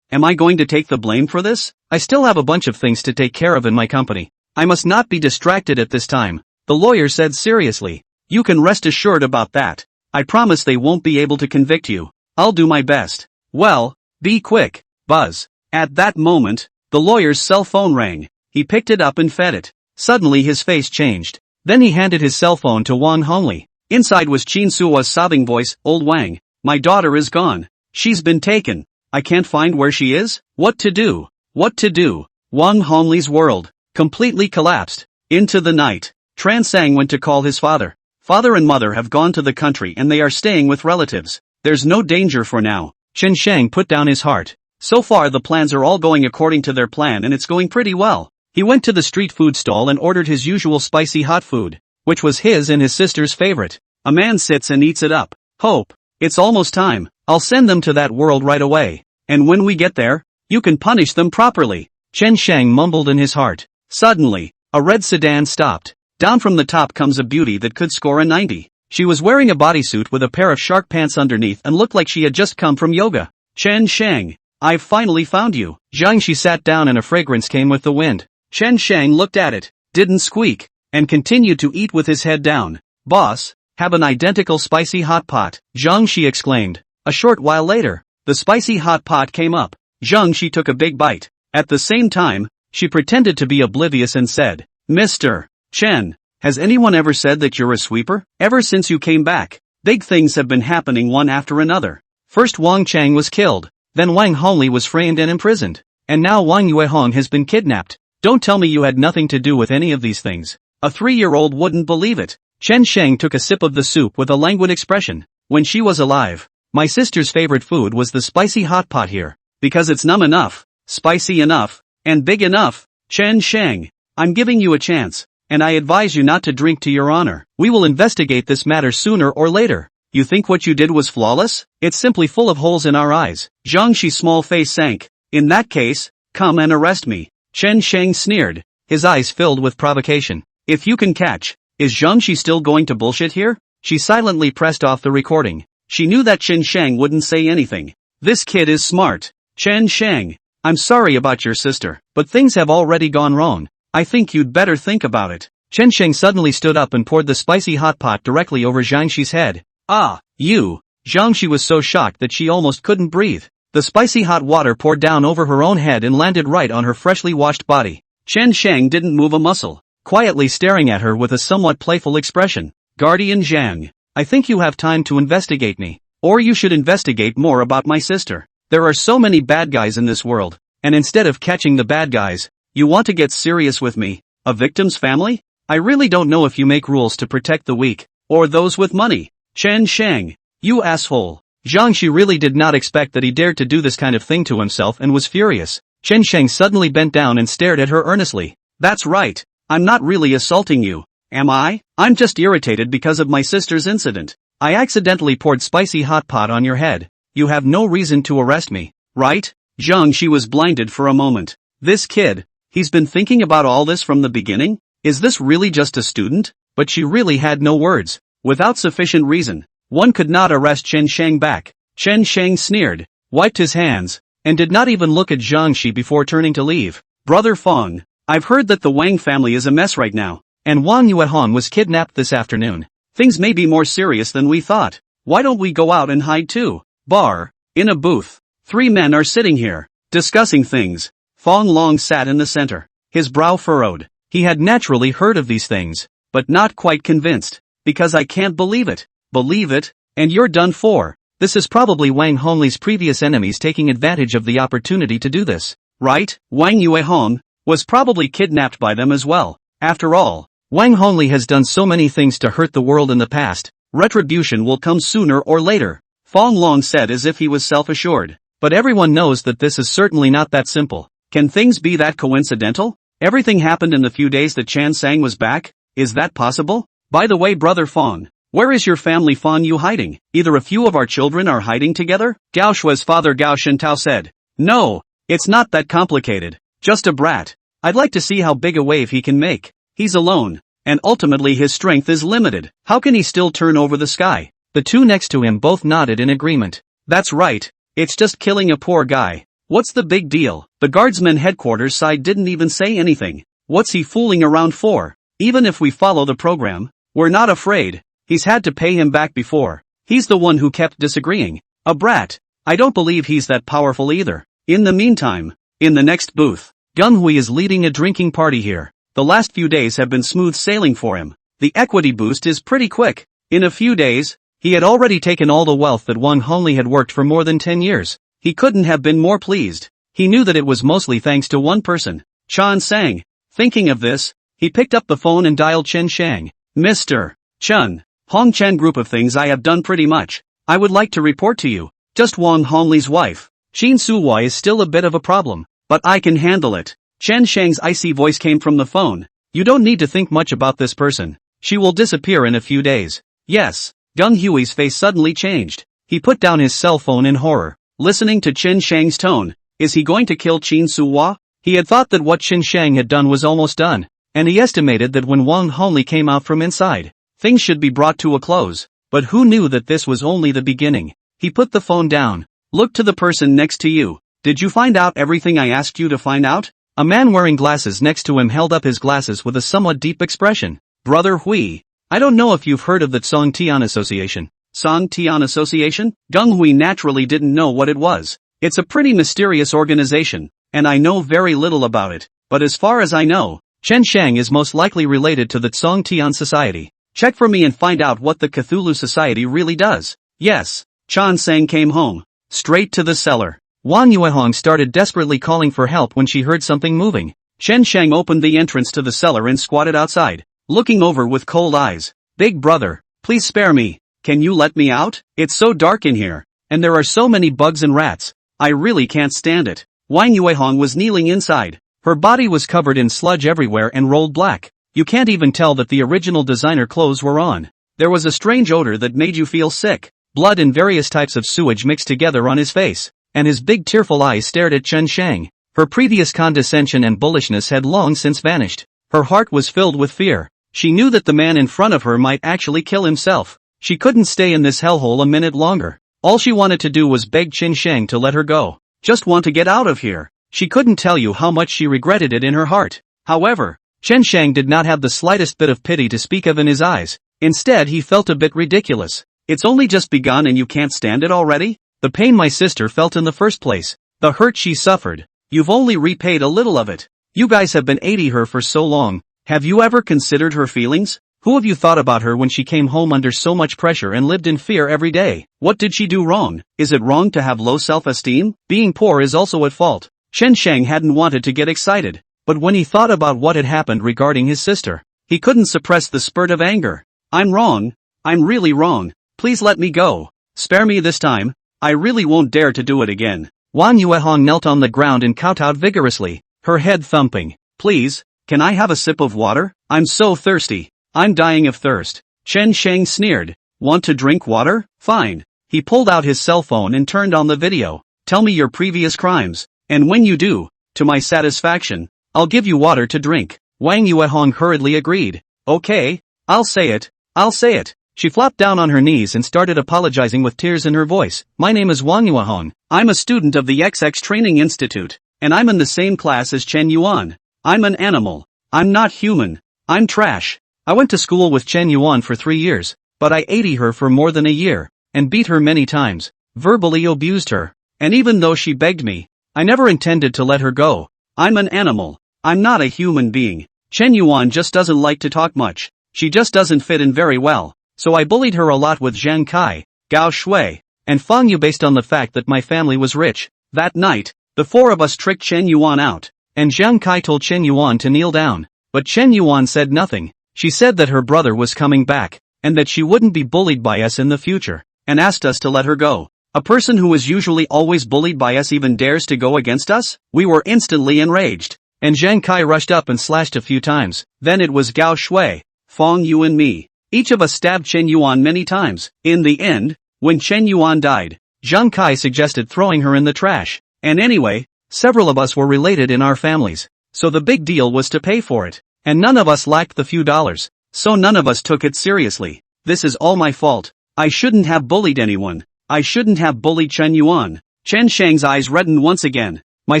Am I going to take the blame for this? I still have a bunch of things to take care of in my company. I must not be distracted at this time, the lawyer said seriously. You can rest assured about that. I promise they won't be able to convict you. I'll do my best. Well, be quick, Buzz. At that moment, the lawyer's cell phone rang. He picked it up and fed it. Suddenly his face changed. Then he handed his cell phone to Wang Hongli. Inside was Chin Suo's sobbing voice, Old Wang, my daughter is gone. She's been taken. I can't find where she is. What to do? What to do? Wang Hongli's world completely collapsed. Into the night, Tran Sang went to call his father. Father and mother have gone to the country and they are staying with relatives. There's no danger for now. Chen Shang put down his heart. So far the plans are all going according to their plan and it's going pretty well. He went to the street food stall and ordered his usual spicy hot food, which was his and his sister's favorite. A man sits and eats it up. Hope. It's almost time. I'll send them to that world right away. And when we get there, you can punish them properly. Chen Shang mumbled in his heart. Suddenly, a red sedan stopped. Down from the top comes a beauty that could score a 90. She was wearing a bodysuit with a pair of shark pants underneath and looked like she had just come from yoga. Chen Shang, I've finally found you. Zhang Shi sat down and a fragrance came with the wind. Chen Shang looked at it, didn't squeak, and continued to eat with his head down. Boss, have an identical spicy hot pot, Zhang Shi exclaimed. A short while later, the spicy hot pot came up. Zhang Shi took a big bite. At the same time, she pretended to be oblivious and said, Mr. Chen, has anyone ever said that you're a sweeper? Ever since you came back, big things have been happening one after another. First Wang Chang was killed, then Wang Hongli was framed and imprisoned, and now Wang Yuehong has been kidnapped. Don't tell me you had nothing to do with any of these things. A 3-year-old wouldn't believe it. Chen Sheng took a sip of the soup with a languid expression. When she was alive, my sister's favorite food was the spicy hot pot here, because it's numb enough, spicy enough, and big enough. Chen Sheng, I'm giving you a chance, and I advise you not to drink to your honor. We will investigate this matter sooner or later. You think what you did was flawless? It's simply full of holes in our eyes. Zhang Shi's small face sank. In that case, come and arrest me. Chen Sheng sneered, his eyes filled with provocation. If you can catch, is Zhang Shi still going to bullshit here? She silently pressed off the recording. She knew that Chen Sheng wouldn't say anything. This kid is smart. Chen Sheng, I'm sorry about your sister, but things have already gone wrong. I think you'd better think about it. Chen Sheng suddenly stood up and poured the spicy hot pot directly over Zhang Shi's head. Ah, you! Zhang Shi was so shocked that she almost couldn't breathe. The spicy hot water poured down over her own head and landed right on her freshly washed body. Chen Sheng didn't move a muscle, quietly staring at her with a somewhat playful expression. Guardian Zhang, I think you have time to investigate me. Or you should investigate more about my sister. There are so many bad guys in this world, and instead of catching the bad guys, you want to get serious with me, a victim's family? I really don't know if you make rules to protect the weak, or those with money. Chen Sheng, you asshole. Zhang Shi really did not expect that he dared to do this kind of thing to himself and was furious. Chen Sheng suddenly bent down and stared at her earnestly. That's right, I'm not really assaulting you, am I? I'm just irritated because of my sister's incident. I accidentally poured spicy hot pot on your head. You have no reason to arrest me, right? Zhang Shi was blinded for a moment. This kid, he's been thinking about all this from the beginning? Is this really just a student? But she really had no words. Without sufficient reason, one could not arrest Chen Sheng back. Chen Sheng sneered, wiped his hands, and did not even look at Zhang Shi before turning to leave. Brother Fong, I've heard that the Wang family is a mess right now, and Wang Yuehong was kidnapped this afternoon. Things may be more serious than we thought. Why don't we go out and hide too? Bar, in a booth. 3 men are sitting here, discussing things. Fong Long sat in the center, his brow furrowed. He had naturally heard of these things, but not quite convinced. Because I can't believe it. Believe it, and you're done for. This is probably Wang Hongli's previous enemies taking advantage of the opportunity to do this, right? Wang Yuehong was probably kidnapped by them as well. After all, Wang Hongli has done so many things to hurt the world in the past. Retribution will come sooner or later. Fong Long said as if he was self-assured. But everyone knows that this is certainly not that simple. Can things be that coincidental? Everything happened in the few days that Chan Sang was back? Is that possible? By the way, Brother Fong, where is your family Fong Yu hiding? Either a few of our children are hiding together? Gao Shua's father Gao Shentao said. No, it's not that complicated. Just a brat. I'd like to see how big a wave he can make. He's alone, and ultimately his strength is limited. How can he still turn over the sky? The two next to him both nodded in agreement. That's right, it's just killing a poor guy. What's the big deal? The guardsman headquarters side didn't even say anything. What's he fooling around for? Even if we follow the program, we're not afraid. He's had to pay him back before. He's the one who kept disagreeing. A brat. I don't believe he's that powerful either. In the meantime, in the next booth, Gung Hui is leading a drinking party here. The last few days have been smooth sailing for him. The equity boost is pretty quick. In a few days, he had already taken all the wealth that Wang Hongli had worked for more than 10 years. He couldn't have been more pleased. He knew that it was mostly thanks to one person, Chan Sang. Thinking of this, he picked up the phone and dialed Chen Shang. Mr. Chen, Hong Chen group of things I have done pretty much. I would like to report to you. Just Wang Hongli's wife, Qin Suwai is still a bit of a problem, but I can handle it. Chen Shang's icy voice came from the phone. You don't need to think much about this person. She will disappear in a few days. Yes. Gung Hui's face suddenly changed. He put down his cell phone in horror, listening to Chen Shang's tone. Is he going to kill Qin Suwa? He had thought that what Chen Shang had done was almost done, and he estimated that when Wang Hongli came out from inside, things should be brought to a close. But who knew that this was only the beginning? He put the phone down. Look to the person next to you. Did you find out everything I asked you to find out? A man wearing glasses next to him held up his glasses with a somewhat deep expression. Brother Hui, I don't know if you've heard of the Song Tian Association. Song Tian Association? Gung Hui naturally didn't know what it was. It's a pretty mysterious organization, and I know very little about it. But as far as I know, Chen Shang is most likely related to the Song Tian Society. Check for me and find out what the Cthulhu Society really does. Yes. Chan Sang came home. Straight to the cellar. Wang Yuehong started desperately calling for help when she heard something moving. Chen Shang opened the entrance to the cellar and squatted outside, looking over with cold eyes. Big brother, please spare me. Can you let me out? It's so dark in here, and there are so many bugs and rats. I really can't stand it. Wang Yuehong was kneeling inside, Her body was covered in sludge everywhere and rolled black. You can't even tell that the original designer clothes were on. There was a strange odor that made you feel sick. Blood and various types of sewage mixed together on his face, and his big tearful eyes stared at Chen Shang. Her previous condescension and bullishness had long since vanished. Her heart was filled with fear. She knew that the man in front of her might actually kill himself. She couldn't stay in this hellhole a minute longer. All she wanted to do was beg Chen Shang to let her go. Just want to get out of here. She couldn't tell you how much she regretted it in her heart. However, Chen Shang did not have the slightest bit of pity to speak of in his eyes. Instead, he felt a bit ridiculous. It's only just begun and you can't stand it already? The pain my sister felt in the first place. The hurt she suffered. You've only repaid a little of it. You guys have been aiding her for so long. Have you ever considered her feelings? Who have you thought about her when she came home under so much pressure and lived in fear every day? What did she do wrong? Is it wrong to have low self-esteem? Being poor is also at fault. Chen Shang hadn't wanted to get excited, but when he thought about what had happened regarding his sister, he couldn't suppress the spurt of anger. I'm wrong. I'm really wrong. Please let me go. Spare me this time. I really won't dare to do it again. Wang Yuehong knelt on the ground and kowtowed vigorously, her head thumping. Please, can I have a sip of water? I'm so thirsty. I'm dying of thirst. Chen Shang sneered. Want to drink water? Fine. He pulled out his cell phone and turned on the video. Tell me your previous crimes, and when you do, to my satisfaction, I'll give you water to drink. Wang Yuehong hurriedly agreed. Okay, I'll say it. I'll say it. She flopped down on her knees and started apologizing with tears in her voice. My name is Wang Yuehong. I'm a student of the XX Training Institute, and I'm in the same class as Chen Yuan. I'm an animal. I'm not human. I'm trash. I went to school with Chen Yuan for 3 years, but I ate her for more than a year, and beat her many times, verbally abused her, and even though she begged me, I never intended to let her go. I'm an animal. I'm not a human being. Chen Yuan just doesn't like to talk much. She just doesn't fit in very well, so I bullied her a lot with Zhang Kai, Gao Shui, and Fang Yu based on the fact that my family was rich. That night, the 4 of us tricked Chen Yuan out, and Zhang Kai told Chen Yuan to kneel down, but Chen Yuan said nothing. She said that her brother was coming back, and that she wouldn't be bullied by us in the future, and asked us to let her go. A person who is usually always bullied by us even dares to go against us? We were instantly enraged, and Zhang Kai rushed up and slashed a few times. Then it was Gao Shui, Fang Yu and me. Each of us stabbed Chen Yuan many times. In the end, when Chen Yuan died, Zhang Kai suggested throwing her in the trash. And anyway, several of us were related in our families, so the big deal was to pay for it. And none of us lacked the few dollars, so none of us took it seriously. This is all my fault. I shouldn't have bullied anyone. I shouldn't have bullied Chen Yuan. Chen Shang's eyes reddened once again. My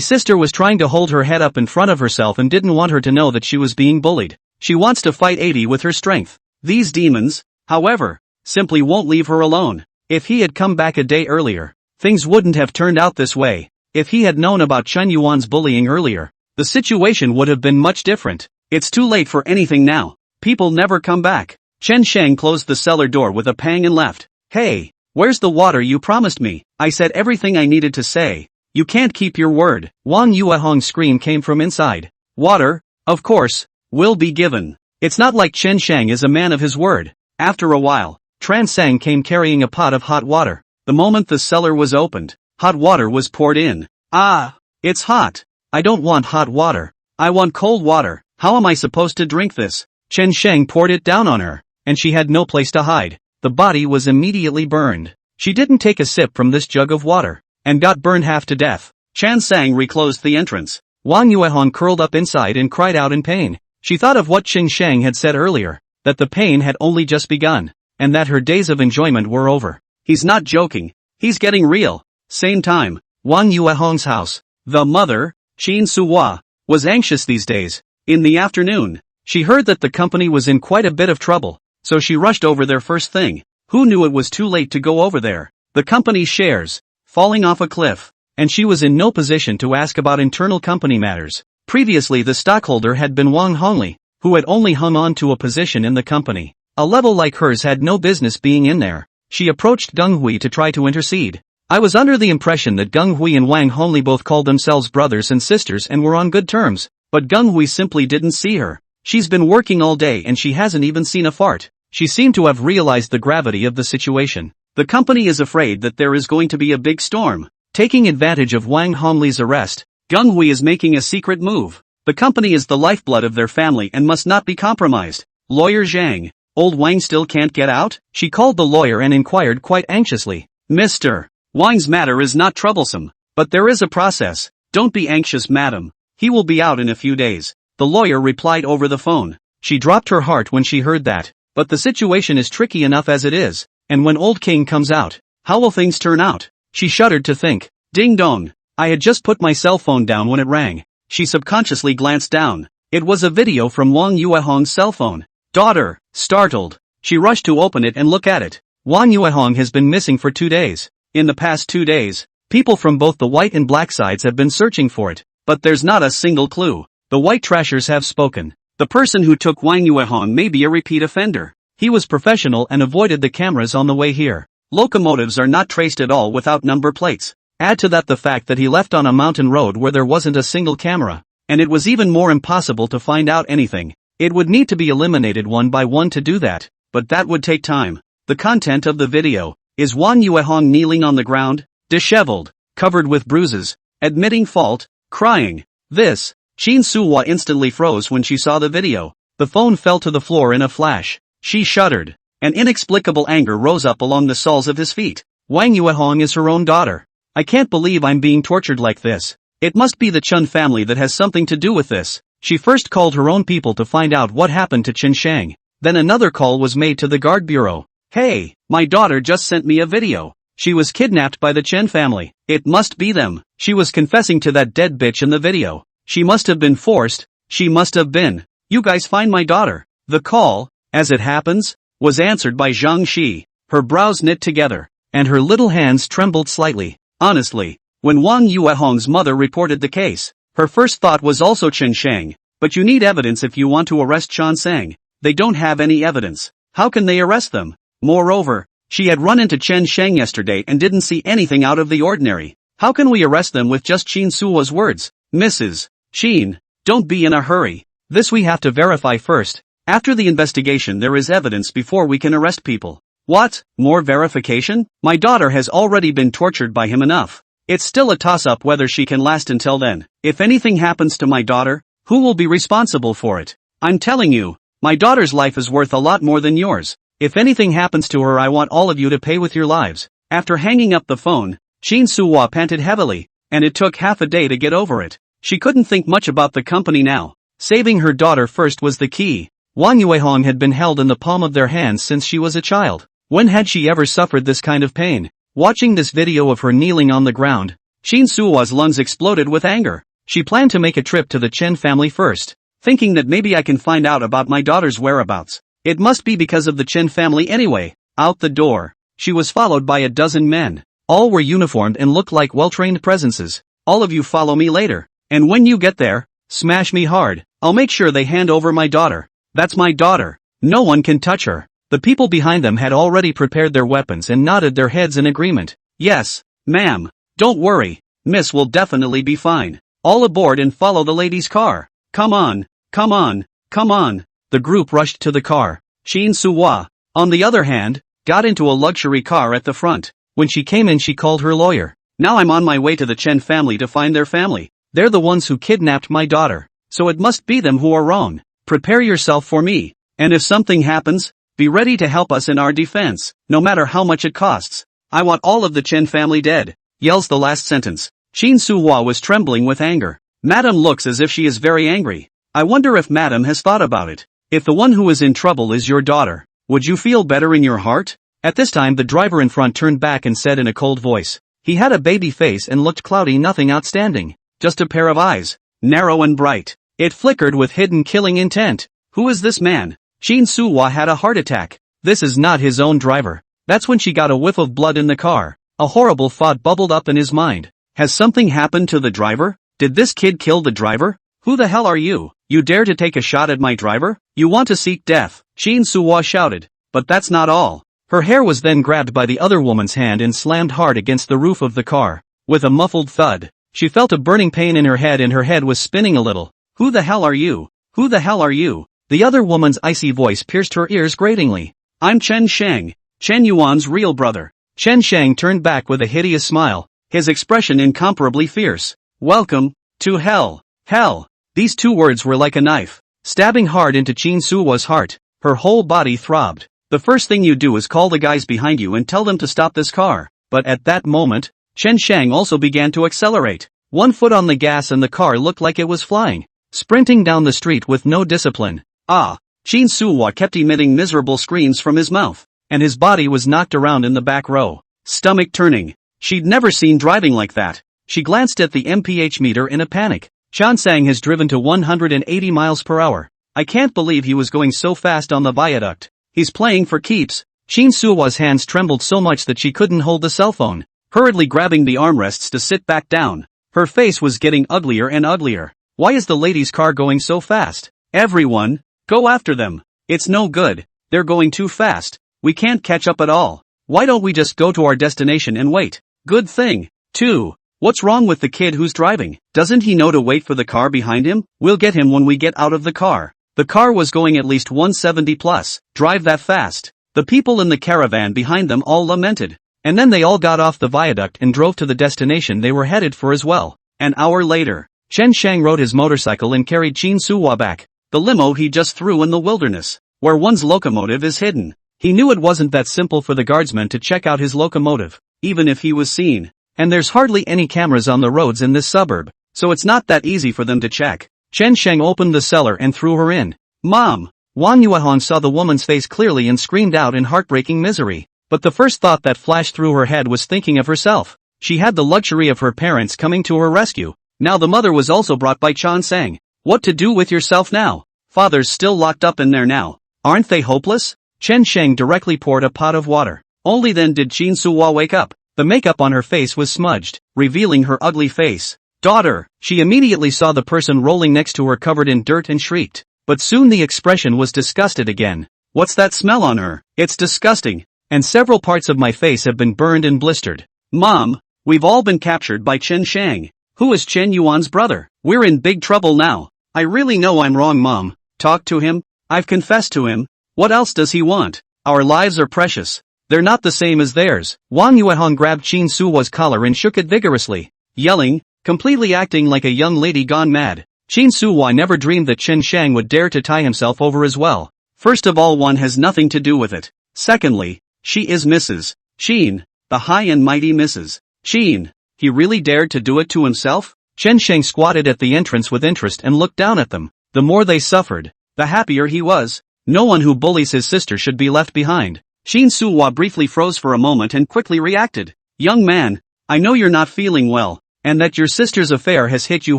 sister was trying to hold her head up in front of herself and didn't want her to know that she was being bullied. She wants to fight 80 with her strength. These demons, however, simply won't leave her alone. If he had come back a day earlier, things wouldn't have turned out this way. If he had known about Chen Yuan's bullying earlier, the situation would have been much different. It's too late for anything now. People never come back. Chen Shang closed the cellar door with a pang and left. Hey, where's the water you promised me? I said everything I needed to say. You can't keep your word. Wang Yuehong's scream came from inside. Water, of course, will be given. It's not like Chen Shang is a man of his word. After a while, Tran Sang came carrying a pot of hot water. The moment the cellar was opened, hot water was poured in. Ah, it's hot. I don't want hot water. I want cold water. How am I supposed to drink this? Chen Shang poured it down on her, and she had no place to hide. The body was immediately burned. She didn't take a sip from this jug of water, and got burned half to death. Chan Sang reclosed the entrance. Wang Yuehong curled up inside and cried out in pain. She thought of what Chen Shang had said earlier, that the pain had only just begun, and that her days of enjoyment were over. He's not joking. He's getting real. Same time, Wang Yuehong's house. The mother, Qin Suhua, was anxious these days. In the afternoon, she heard that the company was in quite a bit of trouble, so she rushed over there first thing. Who knew it was too late to go over there? The company's shares, falling off a cliff, and she was in no position to ask about internal company matters. Previously the stockholder had been Wang Hongli, who had only hung on to a position in the company. A level like hers had no business being in there. She approached Geng Hui to try to intercede. I was under the impression that Geng Hui and Wang Hongli both called themselves brothers and sisters and were on good terms. But Geng Hui simply didn't see her. She's been working all day and she hasn't even seen a fart. She seemed to have realized the gravity of the situation. The company is afraid that there is going to be a big storm. Taking advantage of Wang Hongli's arrest, Geng Hui is making a secret move. The company is the lifeblood of their family and must not be compromised. Lawyer Zhang. Old Wang still can't get out? She called the lawyer and inquired quite anxiously. Mr. Wang's matter is not troublesome, but there is a process. Don't be anxious, madam. He will be out in a few days. The lawyer replied over the phone. She dropped her heart when she heard that. But the situation is tricky enough as it is, and when Old King comes out, how will things turn out? She shuddered to think. Ding dong. I had just put my cell phone down when it rang. She subconsciously glanced down. It was a video from Wang Yuehong's cell phone. Daughter. Startled, she rushed to open it and look at it. Wang Yuehong has been missing for 2 days. In the past 2 days, people from both the white and black sides have been searching for it, but there's not a single clue. The white trashers have spoken. The person who took Wang Yuehong may be a repeat offender. He was professional and avoided the cameras on the way here. Locomotives are not traced at all without number plates. Add to that the fact that he left on a mountain road where there wasn't a single camera, and it was even more impossible to find out anything. It would need to be eliminated one by one to do that, but that would take time. The content of the video is Wang Yuehong kneeling on the ground, disheveled, covered with bruises, admitting fault, crying. This, Qin Suwa instantly froze when she saw the video. The phone fell to the floor in a flash. She shuddered. An inexplicable anger rose up along the soles of his feet. Wang Yuehong is her own daughter. I can't believe I'm being tortured like this. It must be the Chun family that has something to do with this. She first called her own people to find out what happened to Chen Shang. Then another call was made to the guard bureau. Hey, my daughter just sent me a video. She was kidnapped by the Chen family. It must be them. She was confessing to that dead bitch in the video. She must have been forced. She must have been. You guys find my daughter. The call, as it happens, was answered by Zhang Shi. Her brows knit together, and her little hands trembled slightly. Honestly, when Wang Yuehong's mother reported the case, her first thought was also Chen Shang. But you need evidence if you want to arrest Chen Shang. They don't have any evidence. How can they arrest them? Moreover, she had run into Chen Shang yesterday and didn't see anything out of the ordinary. How can we arrest them with just Qin Suwa's words? Mrs. Qin, don't be in a hurry. This we have to verify first. After the investigation there is evidence before we can arrest people. What? More verification? My daughter has already been tortured by him enough. It's still a toss-up whether she can last until then. If anything happens to my daughter, who will be responsible for it? I'm telling you, my daughter's life is worth a lot more than yours. If anything happens to her I want all of you to pay with your lives. After hanging up the phone, Qin Suwa panted heavily, and it took half a day to get over it. She couldn't think much about the company now. Saving her daughter first was the key. Wang Yuehong had been held in the palm of their hands since she was a child. When had she ever suffered this kind of pain? Watching this video of her kneeling on the ground, Qin Suwa's lungs exploded with anger. She planned to make a trip to the Chen family first, thinking that maybe I can find out about my daughter's whereabouts. It must be because of the Chen family anyway. Out the door, she was followed by a dozen men. All were uniformed and looked like well-trained presences. All of you follow me later, and when you get there, smash me hard. I'll make sure they hand over my daughter. That's my daughter. No one can touch her. The people behind them had already prepared their weapons and nodded their heads in agreement. Yes, ma'am. Don't worry. Miss will definitely be fine. All aboard and follow the lady's car. Come on, come on, come on. The group rushed to the car. Qin Suwa, on the other hand, got into a luxury car at the front. When she came in she called her lawyer. Now I'm on my way to the Chen family to find their family. They're the ones who kidnapped my daughter. So it must be them who are wrong. Prepare yourself for me. And if something happens, be ready to help us in our defense, no matter how much it costs. I want all of the Chen family dead, yells the last sentence. Qin Suwa was trembling with anger. Madam looks as if she is very angry. I wonder if Madam has thought about it. If the one who is in trouble is your daughter, would you feel better in your heart? At this time the driver in front turned back and said in a cold voice. He had a baby face and looked cloudy, nothing outstanding. Just a pair of eyes, narrow and bright. It flickered with hidden killing intent. Who is this man? Qin Suwa had a heart attack. This is not his own driver. That's when she got a whiff of blood in the car. A horrible thought bubbled up in his mind. Has something happened to the driver? Did this kid kill the driver? Who the hell are you? You dare to take a shot at my driver? You want to seek death? Qin Suwa shouted. But that's not all. Her hair was then grabbed by the other woman's hand and slammed hard against the roof of the car. With a muffled thud, she felt a burning pain in her head and her head was spinning a little. Who the hell are you? Who the hell are you? The other woman's icy voice pierced her ears gratingly. I'm Chen Shang, Chen Yuan's real brother. Chen Shang turned back with a hideous smile, his expression incomparably fierce. Welcome to hell. Hell. These two words were like a knife, stabbing hard into Chin Suwa's heart. Her whole body throbbed. The first thing you do is call the guys behind you and tell them to stop this car. But at that moment, Chen Shang also began to accelerate. One foot on the gas and the car looked like it was flying, sprinting down the street with no discipline. Chin Suwa kept emitting miserable screams from his mouth, and his body was knocked around in the back row, stomach turning. She'd never seen driving like that. She glanced at the mph meter in a panic. Chan Sang has driven to 180 miles per hour. I can't believe he was going so fast on the viaduct. He's playing for keeps. Chin Suwa's hands trembled so much that she couldn't hold the cell phone, hurriedly grabbing the armrests to sit back down. Her face was getting uglier and uglier. Why is the lady's car going so fast? Everyone, go after them. It's no good. They're going too fast. We can't catch up at all. Why don't we just go to our destination and wait? Good thing. 2. What's wrong with the kid who's driving? Doesn't he know to wait for the car behind him? We'll get him when we get out of the car. The car was going at least 170 plus. Drive that fast. The people in the caravan behind them all lamented. And then they all got off the viaduct and drove to the destination they were headed for as well. An hour later, Chen Shang rode his motorcycle and carried Chin Suwa back. The limo he just threw in the wilderness, where one's locomotive is hidden. He knew it wasn't that simple for the guardsmen to check out his locomotive, even if he was seen. And there's hardly any cameras on the roads in this suburb, so it's not that easy for them to check. Chen Sheng opened the cellar and threw her in. Mom! Wang Yuehong saw the woman's face clearly and screamed out in heartbreaking misery. But the first thought that flashed through her head was thinking of herself. She had the luxury of her parents coming to her rescue. Now the mother was also brought by Chan Sang. What to do with yourself now? Father's still locked up in there now. Aren't they hopeless? Chen Sheng directly poured a pot of water. Only then did Chin Suwa wake up. The makeup on her face was smudged, revealing her ugly face. Daughter! She immediately saw the person rolling next to her covered in dirt and shrieked. But soon the expression was disgusted again. What's that smell on her? It's disgusting. And several parts of my face have been burned and blistered. Mom! We've all been captured by Chen Shang. Who is Chen Yuan's brother? We're in big trouble now. I really know I'm wrong, Mom. Talk to him. I've confessed to him. What else does he want? Our lives are precious. They're not the same as theirs. Wang Yuehong grabbed Chin Suwa's collar and shook it vigorously, yelling, completely acting like a young lady gone mad. Chin Suwa never dreamed that Chen Shang would dare to tie himself over as well. First of all, one has nothing to do with it. Secondly, she is Mrs. Qin, the high and mighty Mrs. Qin. He really dared to do it to himself? Chen Shang squatted at the entrance with interest and looked down at them. The more they suffered, the happier he was. No one who bullies his sister should be left behind. Chin Suwa briefly froze for a moment and quickly reacted. Young man, I know you're not feeling well, and that your sister's affair has hit you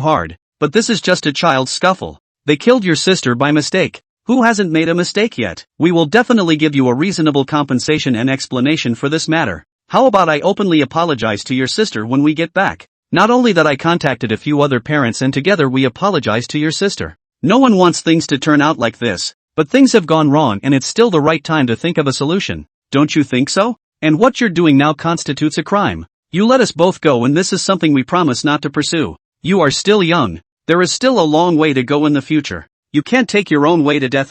hard, but this is just a child's scuffle. They killed your sister by mistake. Who hasn't made a mistake yet? We will definitely give you a reasonable compensation and explanation for this matter. How about I openly apologize to your sister when we get back? Not only that, I contacted a few other parents and together we apologize to your sister. No one wants things to turn out like this. But things have gone wrong and it's still the right time to think of a solution. Don't you think so? And what you're doing now constitutes a crime. You let us both go and this is something we promise not to pursue. You are still young. There is still a long way to go in the future. You can't take your own way to death.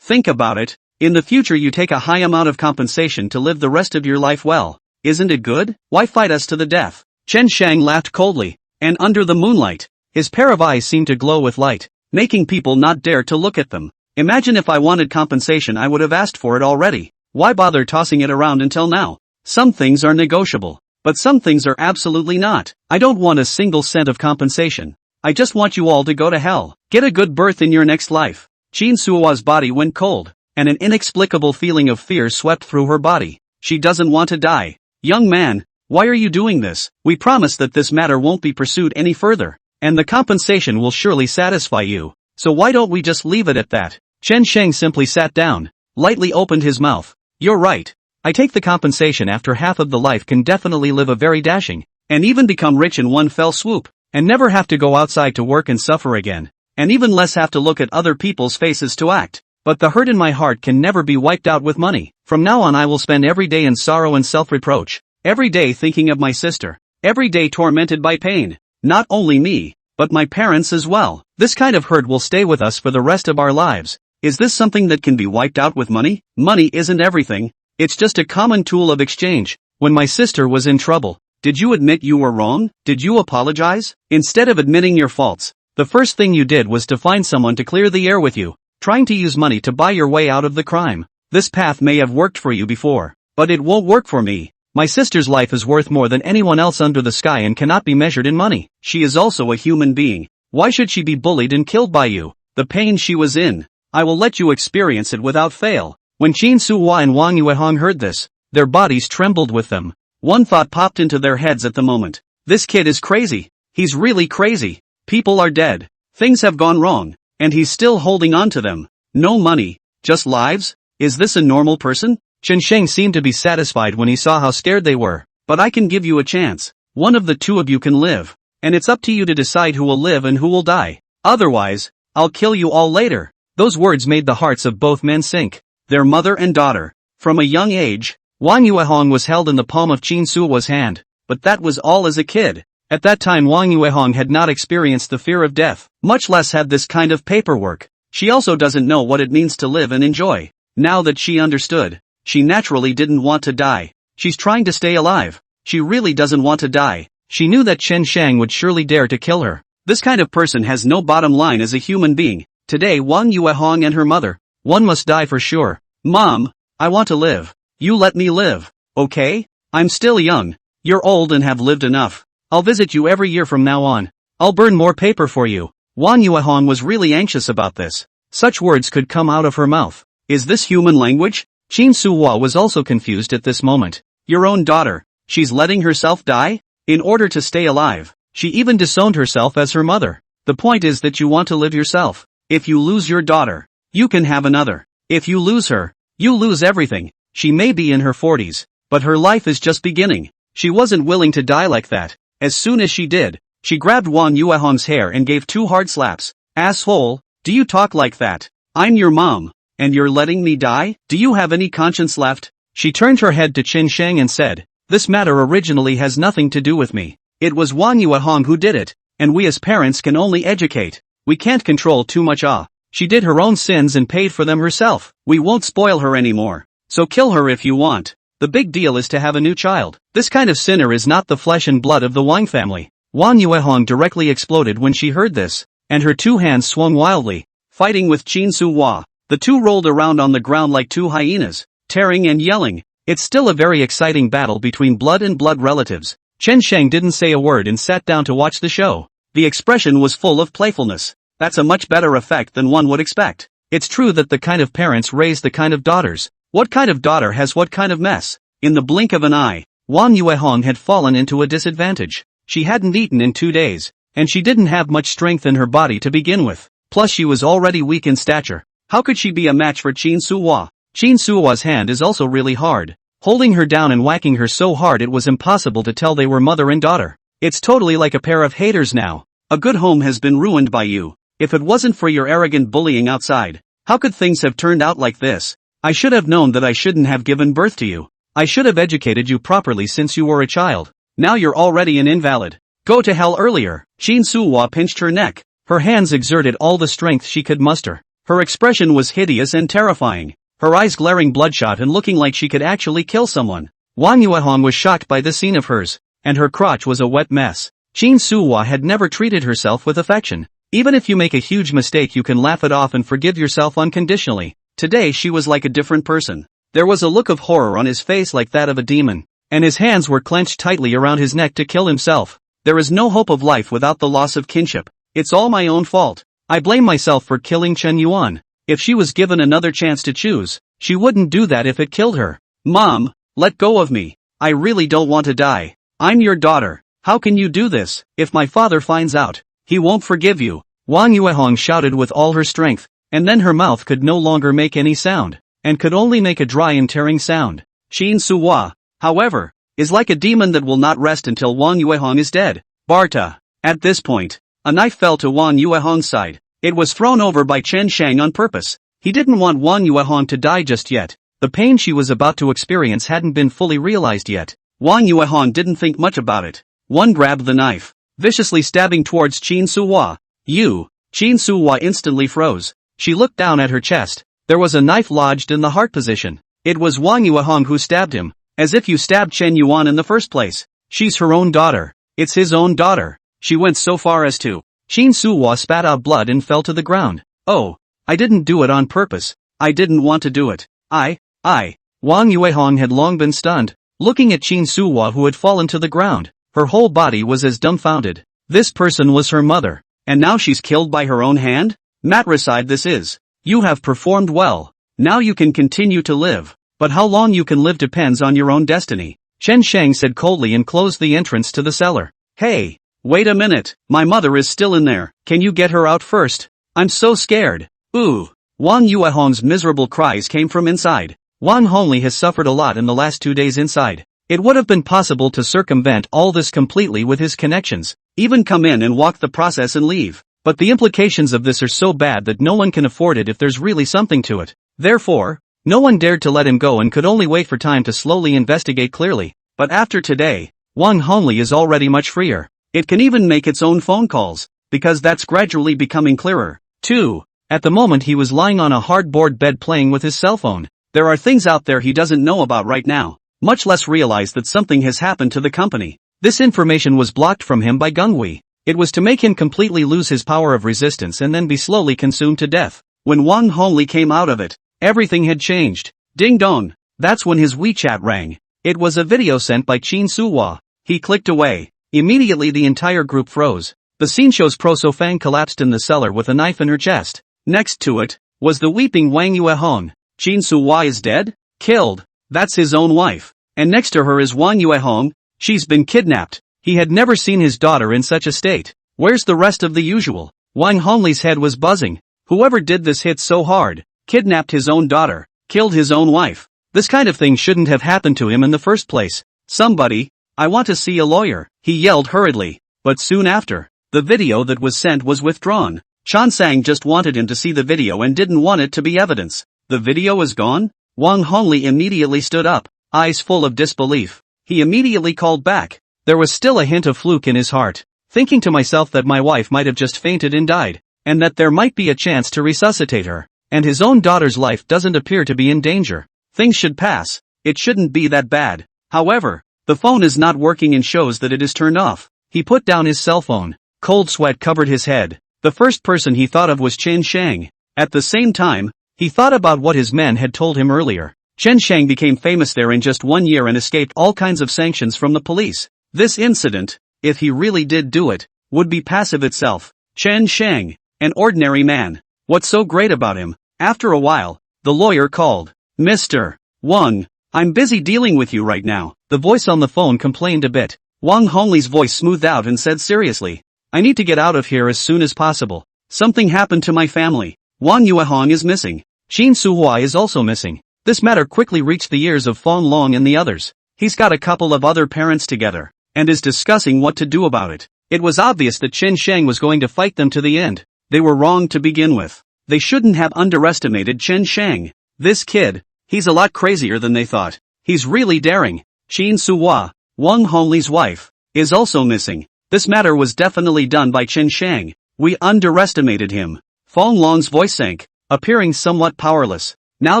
Think about it. In the future you take a high amount of compensation to live the rest of your life well. Isn't it good? Why fight us to the death? Chen Shang laughed coldly. And under the moonlight, his pair of eyes seemed to glow with light, making people not dare to look at them. Imagine if I wanted compensation, I would have asked for it already. Why bother tossing it around until now? Some things are negotiable, but some things are absolutely not. I don't want a single cent of compensation. I just want you all to go to hell. Get a good berth in your next life. Chin Suwa's body went cold, and an inexplicable feeling of fear swept through her body. She doesn't want to die. Young man, why are you doing this? We promise that this matter won't be pursued any further, and the compensation will surely satisfy you. So why don't we just leave it at that? Chen Sheng simply sat down, lightly opened his mouth. You're right. I take the compensation after half of the life can definitely live a very dashing, and even become rich in one fell swoop, and never have to go outside to work and suffer again, and even less have to look at other people's faces to act. But the hurt in my heart can never be wiped out with money. From now on I will spend every day in sorrow and self-reproach, every day thinking of my sister, every day tormented by pain, not only me, but my parents as well. This kind of hurt will stay with us for the rest of our lives. Is this something that can be wiped out with money? Money isn't everything. It's just a common tool of exchange. When my sister was in trouble, did you admit you were wrong? Did you apologize? Instead of admitting your faults, The first thing you did was to find someone to clear the air with you, trying to use money to buy your way out of the crime. This path may have worked for you before, but it won't work for me. My sister's life is worth more than anyone else under the sky and cannot be measured in money. She is also a human being. Why should she be bullied and killed by you? The pain she was in, I will let you experience it without fail. When Qin Suhua and Wang Yuehong heard this, their bodies trembled with them. One thought popped into their heads at the moment. This kid is crazy. He's really crazy. People are dead. Things have gone wrong. And he's still holding on to them. No money. Just lives? Is this a normal person? Chen Sheng seemed to be satisfied when he saw how scared they were. But I can give you a chance. One of the two of you can live. And it's up to you to decide who will live and who will die. Otherwise, I'll kill you all later. Those words made the hearts of both men sink. Their mother and daughter. From a young age, Wang Yuehong was held in the palm of Qin Suhua's hand. But that was all as a kid. At that time Wang Yuehong had not experienced the fear of death, much less had this kind of paperwork. She also doesn't know what it means to live and enjoy. Now that she understood, she naturally didn't want to die. She's trying to stay alive. She really doesn't want to die. She knew that Chen Shang would surely dare to kill her. This kind of person has no bottom line as a human being. Today Wang Yuehong and her mother, one must die for sure. Mom, I want to live. You let me live, okay? I'm still young. You're old and have lived enough. I'll visit you every year from now on. I'll burn more paper for you. Wang Yuehong was really anxious about this. Such words could come out of her mouth. Is this human language? Qin Suhua was also confused at this moment. Your own daughter, she's letting herself die? In order to stay alive, she even disowned herself as her mother. The point is that you want to live yourself. If you lose your daughter, you can have another. If you lose her, you lose everything. She may be in her 40s, but her life is just beginning. She wasn't willing to die like that. As soon as she did, she grabbed Wang Yuehong's hair and gave 2 hard slaps. Asshole, do you talk like that? I'm your mom, and you're letting me die? Do you have any conscience left? She turned her head to Qin Sheng and said, this matter originally has nothing to do with me. It was Wang Yuehong who did it, and we as parents can only educate. We can't control too much. She did her own sins and paid for them herself. We won't spoil her anymore. So kill her if you want. The big deal is to have a new child. This kind of sinner is not the flesh and blood of the Wang family. Wang Yuehong directly exploded when she heard this, and her 2 hands swung wildly, fighting with Qin Suhua. The two rolled around on the ground like 2 hyenas, tearing and yelling. It's still a very exciting battle between blood and blood relatives. Chen Sheng didn't say a word and sat down to watch the show. The expression was full of playfulness. That's a much better effect than one would expect. It's true that the kind of parents raise the kind of daughters. What kind of daughter has what kind of mess? In the blink of an eye, Wang Yuehong had fallen into a disadvantage. She hadn't eaten in 2 days, and she didn't have much strength in her body to begin with. Plus she was already weak in stature. How could she be a match for Qin Suhua? Qin Suhua's hand is also really hard, holding her down and whacking her so hard it was impossible to tell they were mother and daughter. It's totally like a pair of haters now. A good home has been ruined by you. If it wasn't for your arrogant bullying outside, how could things have turned out like this? I should have known that I shouldn't have given birth to you. I should have educated you properly since you were a child. Now you're already an invalid. Go to hell earlier. Qin Suhua pinched her neck. Her hands exerted all the strength she could muster. Her expression was hideous and terrifying. Her eyes glaring bloodshot and looking like she could actually kill someone. Wang Yuehong was shocked by this scene of hers, and her crotch was a wet mess. Qin Suhua had never treated herself with affection. Even if you make a huge mistake you can laugh it off and forgive yourself unconditionally. Today she was like a different person. There was a look of horror on his face like that of a demon, and his hands were clenched tightly around his neck to kill himself. There is no hope of life without the loss of kinship. It's all my own fault. I blame myself for killing Chen Yuan. If she was given another chance to choose, she wouldn't do that if it killed her. Mom, let go of me. I really don't want to die. I'm your daughter. How can you do this? If my father finds out, he won't forgive you. Wang Yuehong shouted with all her strength, and then her mouth could no longer make any sound, and could only make a dry and tearing sound. Qin Suhua, however, is like a demon that will not rest until Wang Yuehong is dead. Barta. At this point, a knife fell to Wang Yuehong's side. It was thrown over by Chen Shang on purpose. He didn't want Wang Yuehong to die just yet. The pain she was about to experience hadn't been fully realized yet. Wang Yuehong didn't think much about it. One grabbed the knife, viciously stabbing towards Qin Suhua. Qin Suhua instantly froze. She looked down at her chest. There was a knife lodged in the heart position. It was Wang Yuehong who stabbed him. As if you stabbed Chen Yuan in the first place. She's her own daughter. It's his own daughter. She went so far as to Qin Suhua spat out blood and fell to the ground. Oh, I didn't do it on purpose. I didn't want to do it. Wang Yuehong had long been stunned, looking at Qin Suhua who had fallen to the ground. Her whole body was as dumbfounded. This person was her mother, and now she's killed by her own hand? Matricide this is. You have performed well. Now you can continue to live. But how long you can live depends on your own destiny. Chen Shang said coldly and closed the entrance to the cellar. Hey, wait a minute, my mother is still in there. Can you get her out first? I'm so scared. Ooh. Wang Yuehong's miserable cries came from inside. Wang Hongli has suffered a lot in the last 2 days inside. It would have been possible to circumvent all this completely with his connections, even come in and walk the process and leave. But the implications of this are so bad that no one can afford it if there's really something to it. Therefore, no one dared to let him go and could only wait for time to slowly investigate clearly. But after today, Wang Hongli is already much freer. It can even make its own phone calls, because that's gradually becoming clearer. 2. At the moment he was lying on a hardboard bed playing with his cell phone. There are things out there he doesn't know about right now, much less realize that something has happened to the company. This information was blocked from him by Gungwei. It was to make him completely lose his power of resistance and then be slowly consumed to death. When Wang Hongli came out of it, everything had changed. Ding dong. That's when his WeChat rang. It was a video sent by Qin Suhua. He clicked away. Immediately the entire group froze. The scene shows Pro Sofang collapsed in the cellar with a knife in her chest. Next to it was the weeping Wang Yuehong. Qin Suhua is dead? Killed. That's his own wife. And next to her is Wang Yuehong. She's been kidnapped. He had never seen his daughter in such a state. Where's the rest of the usual? Wang Hongli's head was buzzing. Whoever did this hit so hard, kidnapped his own daughter, killed his own wife. This kind of thing shouldn't have happened to him in the first place. Somebody, I want to see a lawyer, he yelled hurriedly. But soon after, the video that was sent was withdrawn. Chan Sang just wanted him to see the video and didn't want it to be evidence. The video is gone? Wang Hongli immediately stood up, eyes full of disbelief. He immediately called back. There was still a hint of fluke in his heart, thinking to myself that my wife might have just fainted and died, and that there might be a chance to resuscitate her, and his own daughter's life doesn't appear to be in danger. Things should pass. It shouldn't be that bad. However, the phone is not working and shows that it is turned off. He put down his cell phone. Cold sweat covered his head. The first person he thought of was Chen Shang. At the same time, he thought about what his men had told him earlier. Chen Shang became famous there in just 1 year and escaped all kinds of sanctions from the police. This incident, if he really did do it, would be passive itself. Chen Shang, an ordinary man. What's so great about him? After a while, the lawyer called. Mr. Wang, I'm busy dealing with you right now. The voice on the phone complained a bit. Wang Hongli's voice smoothed out and said seriously. I need to get out of here as soon as possible. Something happened to my family. Wang Yuehong is missing. Qin Suhua is also missing. This matter quickly reached the ears of Fong Long and the others. He's got a couple of other parents together, and is discussing what to do about it. It was obvious that Chen Shang was going to fight them to the end. They were wrong to begin with. They shouldn't have underestimated Chen Shang. This kid, he's a lot crazier than they thought. He's really daring. Qin Suhua, Wang Hongli's wife, is also missing. This matter was definitely done by Chen Shang. We underestimated him. Fong Long's voice sank, appearing somewhat powerless. Now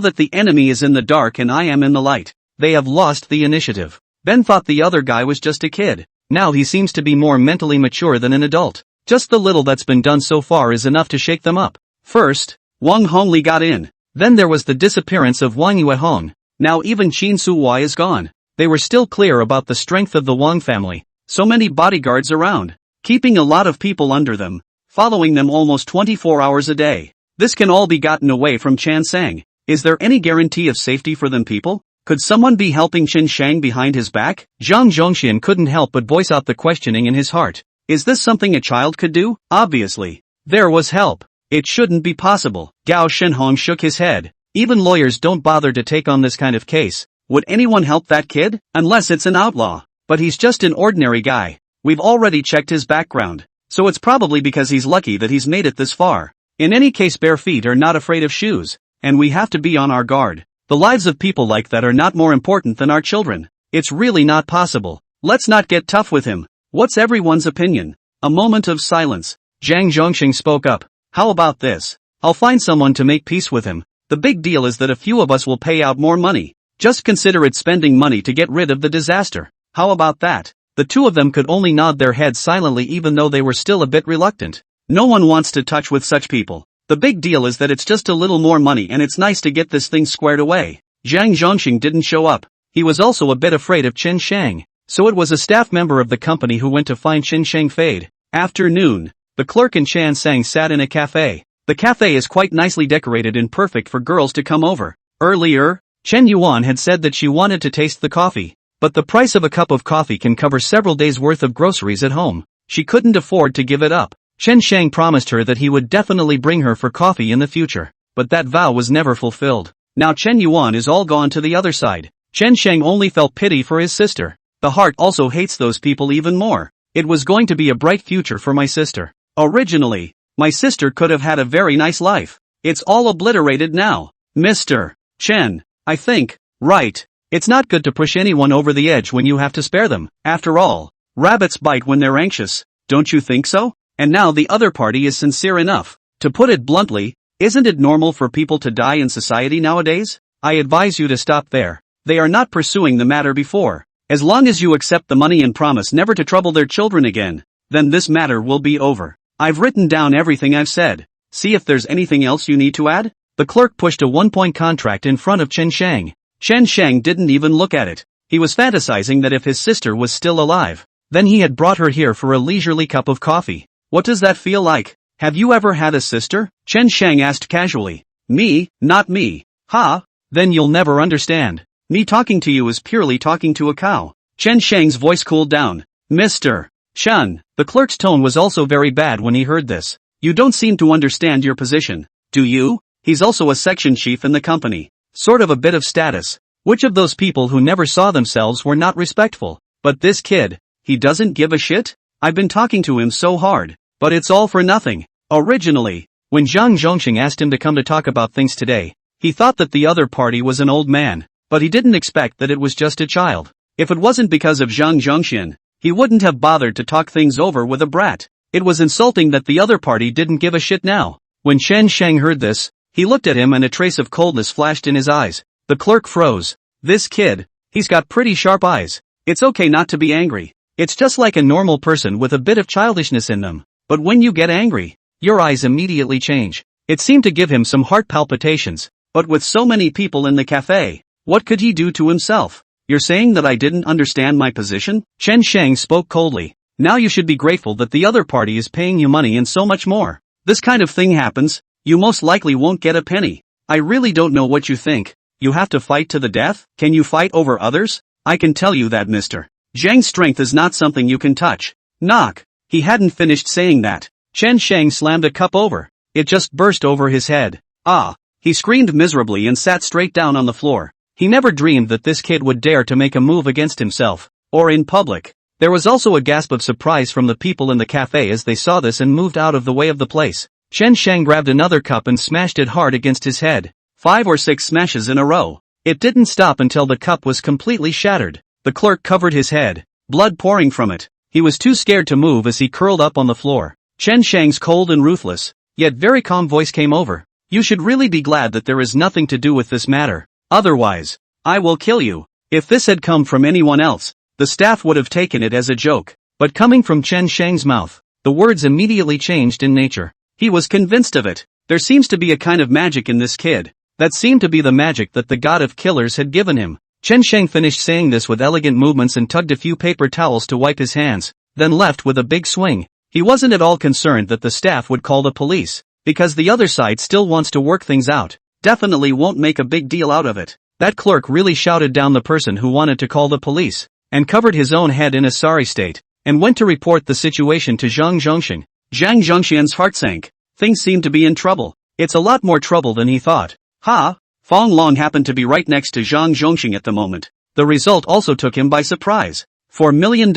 that the enemy is in the dark and I am in the light, they have lost the initiative. Ben thought the other guy was just a kid. Now he seems to be more mentally mature than an adult. Just the little that's been done so far is enough to shake them up. First, Wang Hongli got in. Then there was the disappearance of Wang Yuehong. Now even Qin Suhua is gone. They were still clear about the strength of the Wang family. So many bodyguards around, keeping a lot of people under them, following them almost 24 hours a day. This can all be gotten away from Chan Sang. Is there any guarantee of safety for them people? Could someone be helping Chen Shang behind his back? Zhang Zhongxian couldn't help but voice out the questioning in his heart. Is this something a child could do? Obviously. There was help. It shouldn't be possible. Gao Shenhong shook his head. Even lawyers don't bother to take on this kind of case. Would anyone help that kid? Unless it's an outlaw. But he's just an ordinary guy. We've already checked his background. So it's probably because he's lucky that he's made it this far. In any case, bare feet are not afraid of shoes. And we have to be on our guard. The lives of people like that are not more important than our children. It's really not possible. Let's not get tough with him. What's everyone's opinion? A moment of silence. Zhang Zhongxing spoke up. How about this? I'll find someone to make peace with him. The big deal is that a few of us will pay out more money. Just consider it spending money to get rid of the disaster. How about that? The two of them could only nod their heads silently even though they were still a bit reluctant. No one wants to touch with such people. The big deal is that it's just a little more money and it's nice to get this thing squared away. Zhang Zhongxing didn't show up. He was also a bit afraid of Chen Shang. So it was a staff member of the company who went to find Chen Shang Fade. Afternoon. The clerk and Chan Sang sat in a cafe. The cafe is quite nicely decorated and perfect for girls to come over. Earlier, Chen Yuan had said that she wanted to taste the coffee. But the price of a cup of coffee can cover several days' worth of groceries at home. She couldn't afford to give it up. Chen Shang promised her that he would definitely bring her for coffee in the future. But that vow was never fulfilled. Now Chen Yuan is all gone to the other side. Chen Shang only felt pity for his sister. The heart also hates those people even more. It was going to be a bright future for my sister. Originally, my sister could have had a very nice life. It's all obliterated now. Mr. Chen, I think, right. It's not good to push anyone over the edge when you have to spare them. After all, rabbits bite when they're anxious. Don't you think so? And now the other party is sincere enough. To put it bluntly, isn't it normal for people to die in society nowadays? I advise you to stop there. They are not pursuing the matter before. As long as you accept the money and promise never to trouble their children again, then this matter will be over. I've written down everything I've said. See if there's anything else you need to add? The clerk pushed a one-point contract in front of Chen Shang. Chen Shang didn't even look at it. He was fantasizing that if his sister was still alive, then he had brought her here for a leisurely cup of coffee. What does that feel like? Have you ever had a sister? Chen Shang asked casually. Me, not me. Ha? Then you'll never understand. Me talking to you is purely talking to a cow. Chen Shang's voice cooled down. Mr. Chen. The clerk's tone was also very bad when he heard this. You don't seem to understand your position, do you? He's also a section chief in the company. Sort of a bit of status. Which of those people who never saw themselves were not respectful? But this kid, he doesn't give a shit? I've been talking to him so hard. But it's all for nothing. Originally, when Zhang Zhongxing asked him to come to talk about things today, he thought that the other party was an old man. But he didn't expect that it was just a child. If it wasn't because of Zhang Zhongxian, he wouldn't have bothered to talk things over with a brat. It was insulting that the other party didn't give a shit now. When Chen Shang heard this, he looked at him and a trace of coldness flashed in his eyes. The clerk froze. This kid, he's got pretty sharp eyes. It's okay not to be angry. It's just like a normal person with a bit of childishness in them. But when you get angry, your eyes immediately change. It seemed to give him some heart palpitations. But with so many people in the cafe, what could he do to himself? You're saying that I didn't understand my position? Chen Shang spoke coldly. Now you should be grateful that the other party is paying you money and so much more. This kind of thing happens, you most likely won't get a penny. I really don't know what you think. You have to fight to the death? Can you fight over others? I can tell you that, Mr. Zhang's strength is not something you can touch. Knock. He hadn't finished saying that. Chen Shang slammed a cup over. It just burst over his head. Ah! He screamed miserably and sat straight down on the floor. He never dreamed that this kid would dare to make a move against himself, or in public. There was also a gasp of surprise from the people in the cafe as they saw this and moved out of the way of the place. Chen Shang grabbed another cup and smashed it hard against his head. 5 or 6 smashes in a row. It didn't stop until the cup was completely shattered. The clerk covered his head, blood pouring from it. He was too scared to move as he curled up on the floor. Chen Shang's cold and ruthless, yet very calm voice came over. You should really be glad that there is nothing to do with this matter. Otherwise, I will kill you. If this had come from anyone else, the staff would have taken it as a joke. But coming from Chen Shang's mouth, the words immediately changed in nature. He was convinced of it. There seems to be a kind of magic in this kid. That seemed to be the magic that the god of killers had given him. Chen Shang finished saying this with elegant movements and tugged a few paper towels to wipe his hands, then left with a big swing. He wasn't at all concerned that the staff would call the police, because the other side still wants to work things out. Definitely won't make a big deal out of it. That clerk really shouted down the person who wanted to call the police, and covered his own head in a sorry state, and went to report the situation to Zhang Zhongxing. Zhang Zhongxian's heart sank. Things seemed to be in trouble. It's a lot more trouble than he thought. Ha! Fong Long happened to be right next to Zhang Zhongxing at the moment. The result also took him by surprise. $4 million,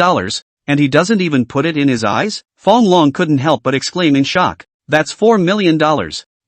and he doesn't even put it in his eyes? Fong Long couldn't help but exclaim in shock. That's $4 million.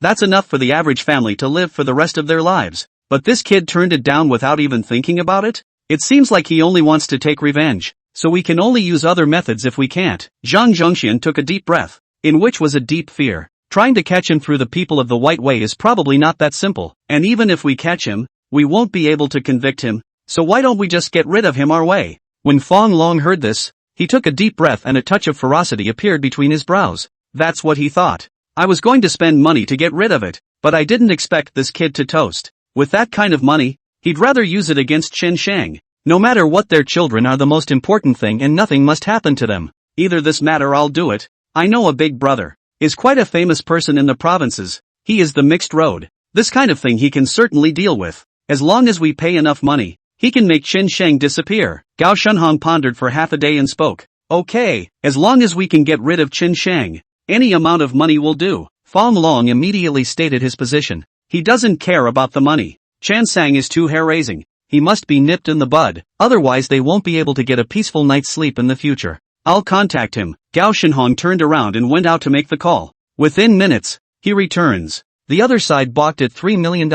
That's enough for the average family to live for the rest of their lives. But this kid turned it down without even thinking about it? It seems like he only wants to take revenge. So we can only use other methods if we can't. Zhang Zhongxian took a deep breath, in which was a deep fear. Trying to catch him through the people of the White Way is probably not that simple. And even if we catch him, we won't be able to convict him. So why don't we just get rid of him our way? When Fong Long heard this, he took a deep breath and a touch of ferocity appeared between his brows. That's what he thought. I was going to spend money to get rid of it, but I didn't expect this kid to toast. With that kind of money, he'd rather use it against Chen Shang. No matter what, their children are the most important thing and nothing must happen to them. Either this matter I'll do it. I know a big brother is quite a famous person in the provinces. He is the mixed road. This kind of thing he can certainly deal with. As long as we pay enough money, he can make Chen Shang disappear. Gao Shunhong pondered for half a day and spoke. Okay, as long as we can get rid of Chen Shang, any amount of money will do. Fong Long immediately stated his position. He doesn't care about the money. Chen Shang is too hair-raising. He must be nipped in the bud, otherwise they won't be able to get a peaceful night's sleep in the future. I'll contact him. Gao Shinhong turned around and went out to make the call. Within minutes, he returns. The other side balked at $3 million,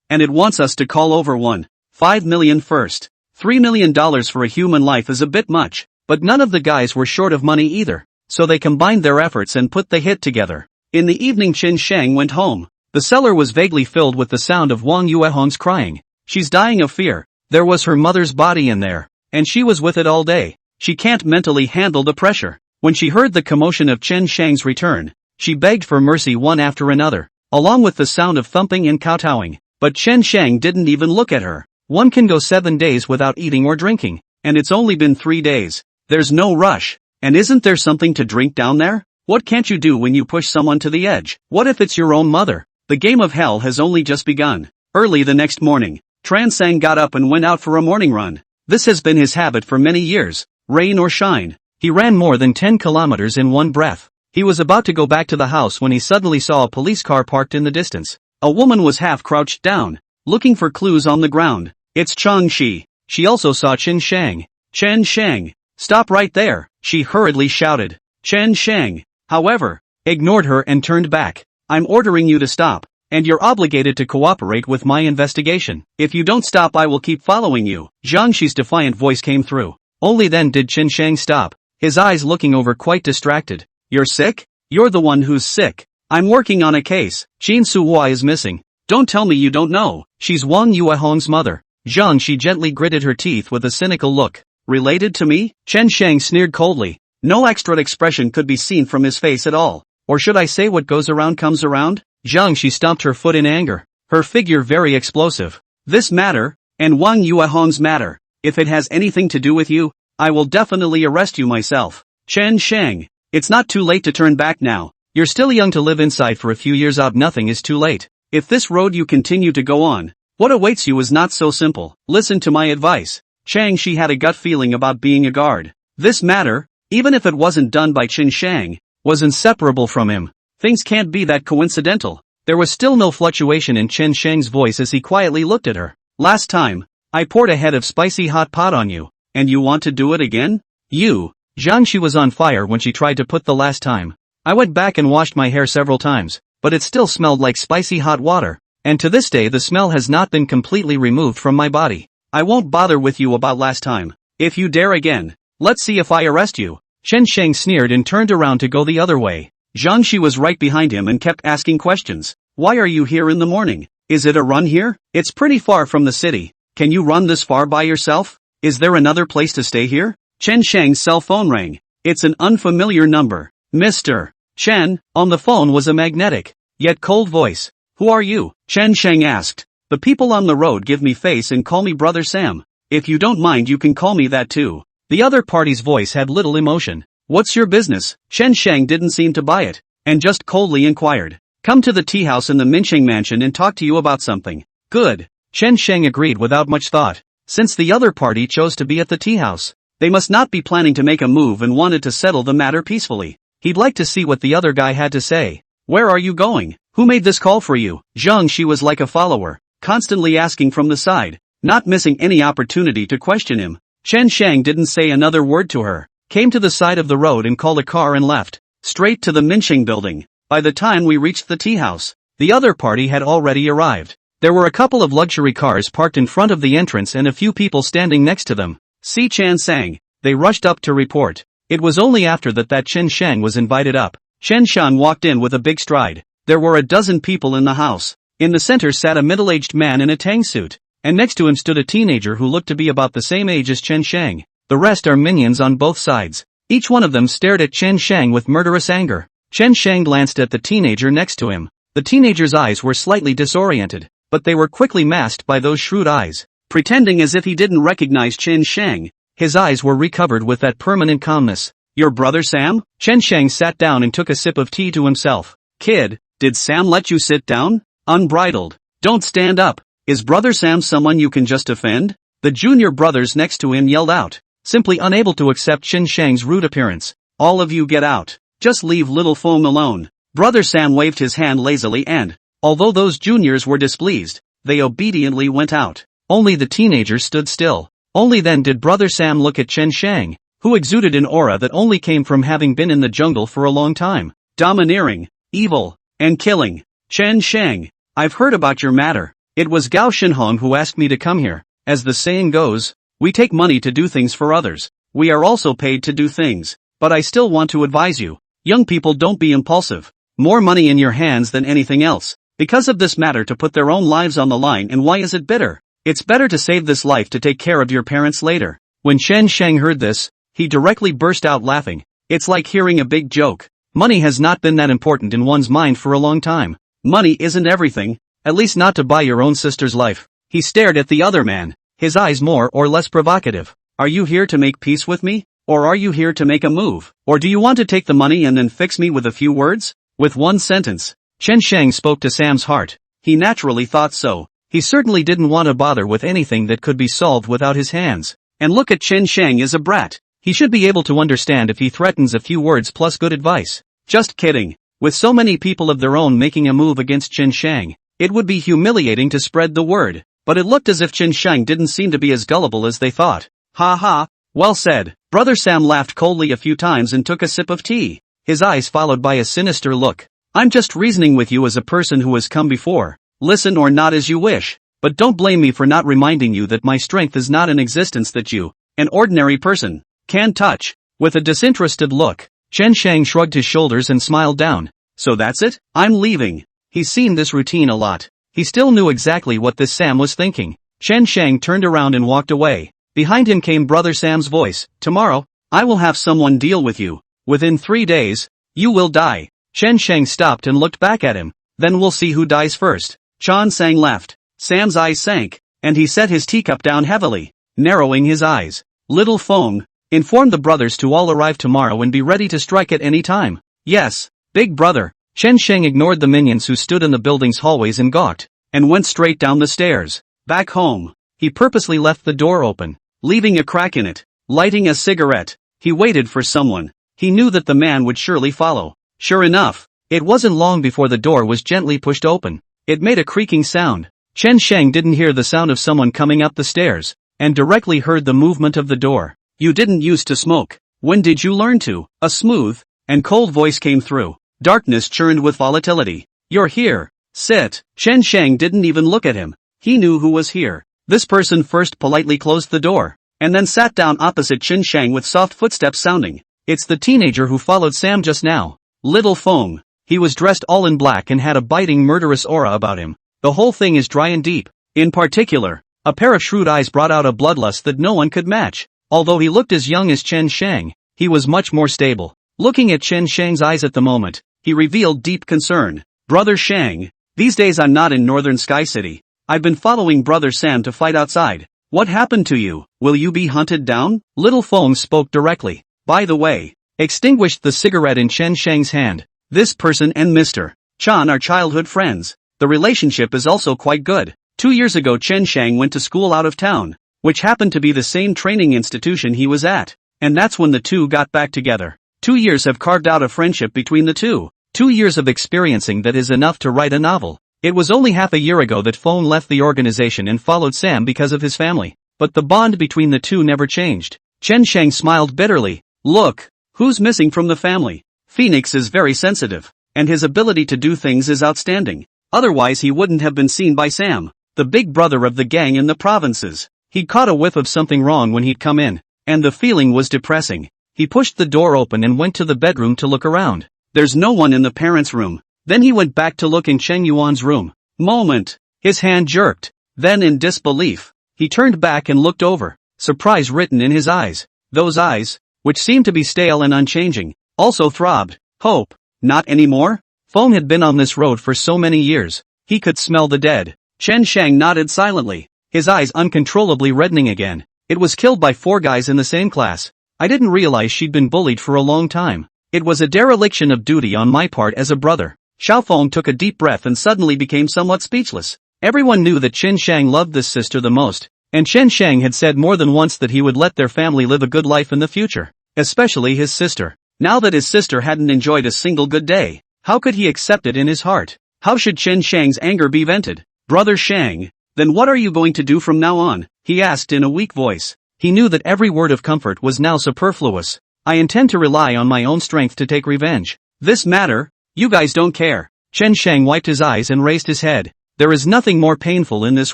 and it wants us to call over $1.5 million first. $3 million for a human life is a bit much, but none of the guys were short of money either, so they combined their efforts and put the hit together. In the evening, Chen Shang went home. The cellar was vaguely filled with the sound of Wang Yuehong's crying. She's dying of fear. There was her mother's body in there, and she was with it all day. She can't mentally handle the pressure. When she heard the commotion of Chen Shang's return, she begged for mercy one after another, along with the sound of thumping and kowtowing. But Chen Shang didn't even look at her. One can go 7 days without eating or drinking, and it's only been 3 days. There's no rush. And isn't there something to drink down there? What can't you do when you push someone to the edge? What if it's your own mother? The game of hell has only just begun. Early the next morning, Tran Sang got up and went out for a morning run. This has been his habit for many years, rain or shine. He ran more than 10 kilometers in one breath. He was about to go back to the house when he suddenly saw a police car parked in the distance. A woman was half crouched down, looking for clues on the ground. It's Chang Shi. She also saw Chen Shang. Chen Shang, stop right there, she hurriedly shouted. Chen Shang, however, ignored her and turned back. I'm ordering you to stop, and you're obligated to cooperate with my investigation. If you don't stop, I will keep following you. Zhang Shi's defiant voice came through. Only then did Chen Shang stop, his eyes looking over quite distracted. You're sick? You're the one who's sick. I'm working on a case. Qin Suhua is missing. Don't tell me you don't know. She's Wang Yuehong's mother. Zhang Shi gently gritted her teeth with a cynical look. Related to me? Chen Shang sneered coldly. No extra expression could be seen from his face at all. Or should I say what goes around comes around? Zhang Shi stomped her foot in anger, her figure very explosive. This matter, and Wang Yuehong's matter, if it has anything to do with you, I will definitely arrest you myself. Chen Shang, it's not too late to turn back now. You're still young to live inside for a few years out. Nothing is too late. If this road you continue to go on, what awaits you is not so simple. Listen to my advice. Chang Shi had a gut feeling about being a guard. This matter, even if it wasn't done by Chen Shang, was inseparable from him. Things can't be that coincidental. There was still no fluctuation in Chen Shang's voice as he quietly looked at her. Last time, I poured a head of spicy hot pot on you, and you want to do it again? You. Zhang Shi was on fire when she tried to put the last time. I went back and washed my hair several times, but it still smelled like spicy hot water, and to this day the smell has not been completely removed from my body. I won't bother with you about last time. If you dare again, let's see if I arrest you. Chen Shang sneered and turned around to go the other way. Zhang Shi was right behind him and kept asking questions. Why are you here in the morning? Is it a run here? It's pretty far from the city. Can you run this far by yourself? Is there another place to stay here? Chen Shang's cell phone rang. It's an unfamiliar number. Mr. Chen, on the phone was a magnetic, yet cold voice. Who are you? Chen Shang asked. The people on the road give me face and call me Brother Sam. If you don't mind, you can call me that too. The other party's voice had little emotion. What's your business? Chen Shang didn't seem to buy it, and just coldly inquired. Come to the tea house in the Mincheng mansion and talk to you about something. Good. Chen Shang agreed without much thought. Since the other party chose to be at the tea house, they must not be planning to make a move and wanted to settle the matter peacefully. He'd like to see what the other guy had to say. Where are you going? Who made this call for you? Zhang Shi was like a follower, constantly asking from the side, not missing any opportunity to question him. Chen Shang didn't say another word to her, came to the side of the road and called a car and left, straight to the Mincheng building. By the time we reached the tea house, the other party had already arrived. There were a couple of luxury cars parked in front of the entrance and a few people standing next to them. See Chan Sang. They rushed up to report. It was only after that Chen Shang was invited up. Chen Shan walked in with a big stride. There were a dozen people in the house. In the center sat a middle-aged man in a tang suit, and next to him stood a teenager who looked to be about the same age as Chen Shang. The rest are minions on both sides. Each one of them stared at Chen Shang with murderous anger. Chen Shang glanced at the teenager next to him. The teenager's eyes were slightly disoriented, but they were quickly masked by those shrewd eyes. Pretending as if he didn't recognize Chen Shang, his eyes were recovered with that permanent calmness. Your brother Sam? Chen Shang sat down and took a sip of tea to himself. Kid, did Sam let you sit down? Unbridled. Don't stand up. Is brother Sam someone you can just offend? The junior brothers next to him yelled out, simply unable to accept Chen Shang's rude appearance. All of you get out. Just leave little Feng alone. Brother Sam waved his hand lazily and, although those juniors were displeased, they obediently went out. Only the teenager stood still. Only then did brother Sam look at Chen Shang, who exuded an aura that only came from having been in the jungle for a long time. Domineering, evil, and killing. Chen Shang, I've heard about your matter. It was Gao Shinhong who asked me to come here. As the saying goes, we take money to do things for others. We are also paid to do things. But I still want to advise you. Young people, don't be impulsive. More money in your hands than anything else. Because of this matter to put their own lives on the line, and why is it bitter? It's better to save this life to take care of your parents later. When Chen Shang heard this, he directly burst out laughing. It's like hearing a big joke. Money has not been that important in one's mind for a long time. Money isn't everything, at least not to buy your own sister's life. He stared at the other man, his eyes more or less provocative. Are you here to make peace with me? Or are you here to make a move? Or do you want to take the money and then fix me with a few words? With one sentence. Chen Shang spoke to Sam's heart. He naturally thought so. He certainly didn't want to bother with anything that could be solved without his hands. And look at Chen Shang as a brat. He should be able to understand if he threatens a few words plus good advice. Just kidding. With so many people of their own making a move against Chen Shang, it would be humiliating to spread the word. But it looked as if Chen Shang didn't seem to be as gullible as they thought. Ha ha, well said. Brother Sam laughed coldly a few times and took a sip of tea, his eyes followed by a sinister look. I'm just reasoning with you as a person who has come before. Listen or not as you wish, but don't blame me for not reminding you that my strength is not an existence that you, an ordinary person, can touch. With a disinterested look, Chen Shang shrugged his shoulders and smiled down. So that's it? I'm leaving. He's seen this routine a lot. He still knew exactly what this Sam was thinking. Chen Shang turned around and walked away. Behind him came brother Sam's voice. Tomorrow, I will have someone deal with you. Within 3 days, you will die. Chen Shang stopped and looked back at him. Then we'll see who dies first. Chan Sang left. Sam's eyes sank, and he set his teacup down heavily, narrowing his eyes. Little Feng, inform the brothers to all arrive tomorrow and be ready to strike at any time. Yes, big brother. Chen Shang ignored the minions who stood in the building's hallways and gawked, and went straight down the stairs. Back home, he purposely left the door open, leaving a crack in it. Lighting a cigarette, he waited for someone. He knew that the man would surely follow. Sure enough, it wasn't long before the door was gently pushed open. It made a creaking sound. Chen Shang didn't hear the sound of someone coming up the stairs, and directly heard the movement of the door. You didn't used to smoke. When did you learn to? A smooth and cold voice came through. Darkness churned with volatility. You're here. Sit. Chen Shang didn't even look at him. He knew who was here. This person first politely closed the door, and then sat down opposite Chen Shang with soft footsteps sounding. It's the teenager who followed Sam just now. Little Feng. He was dressed all in black and had a biting murderous aura about him. The whole thing is dry and deep. In particular, a pair of shrewd eyes brought out a bloodlust that no one could match. Although he looked as young as Chen Shang, he was much more stable. Looking at Chen Shang's eyes at the moment, he revealed deep concern. Brother Shang, these days I'm not in Northern Sky City. I've been following Brother Sam to fight outside. What happened to you? Will you be hunted down? Little Feng spoke directly. By the way, extinguished the cigarette in Chen Shang's hand. This person and Mr. Chan are childhood friends. The relationship is also quite good. 2 years ago Chen Shang went to school out of town, which happened to be the same training institution he was at, and that's when the two got back together. 2 years have carved out a friendship between the two. 2 years of experiencing that is enough to write a novel. It was only half a year ago that Feng left the organization and followed Sam because of his family, but the bond between the two never changed. Chen Shang smiled bitterly. Look, who's missing from the family? Phoenix is very sensitive, and his ability to do things is outstanding. Otherwise he wouldn't have been seen by Sam, the big brother of the gang in the provinces. He'd caught a whiff of something wrong when he'd come in, and the feeling was depressing. He pushed the door open and went to the bedroom to look around. There's no one in the parents' room. Then he went back to look in Cheng Yuan's room. Moment. His hand jerked. Then in disbelief, he turned back and looked over, surprise written in his eyes. Those eyes, which seemed to be stale and unchanging, also throbbed. Hope. Not anymore? Feng had been on this road for so many years. He could smell the dead. Chen Shang nodded silently, his eyes uncontrollably reddening again. It was killed by 4 guys in the same class. I didn't realize she'd been bullied for a long time. It was a dereliction of duty on my part as a brother. Xiaofeng took a deep breath and suddenly became somewhat speechless. Everyone knew that Chen Shang loved this sister the most, and Chen Shang had said more than once that he would let their family live a good life in the future. Especially his sister. Now that his sister hadn't enjoyed a single good day, how could he accept it in his heart? How should Chen Shang's anger be vented? Brother Shang, then what are you going to do from now on? He asked in a weak voice. He knew that every word of comfort was now superfluous. I intend to rely on my own strength to take revenge. This matter? You guys don't care. Chen Shang wiped his eyes and raised his head. There is nothing more painful in this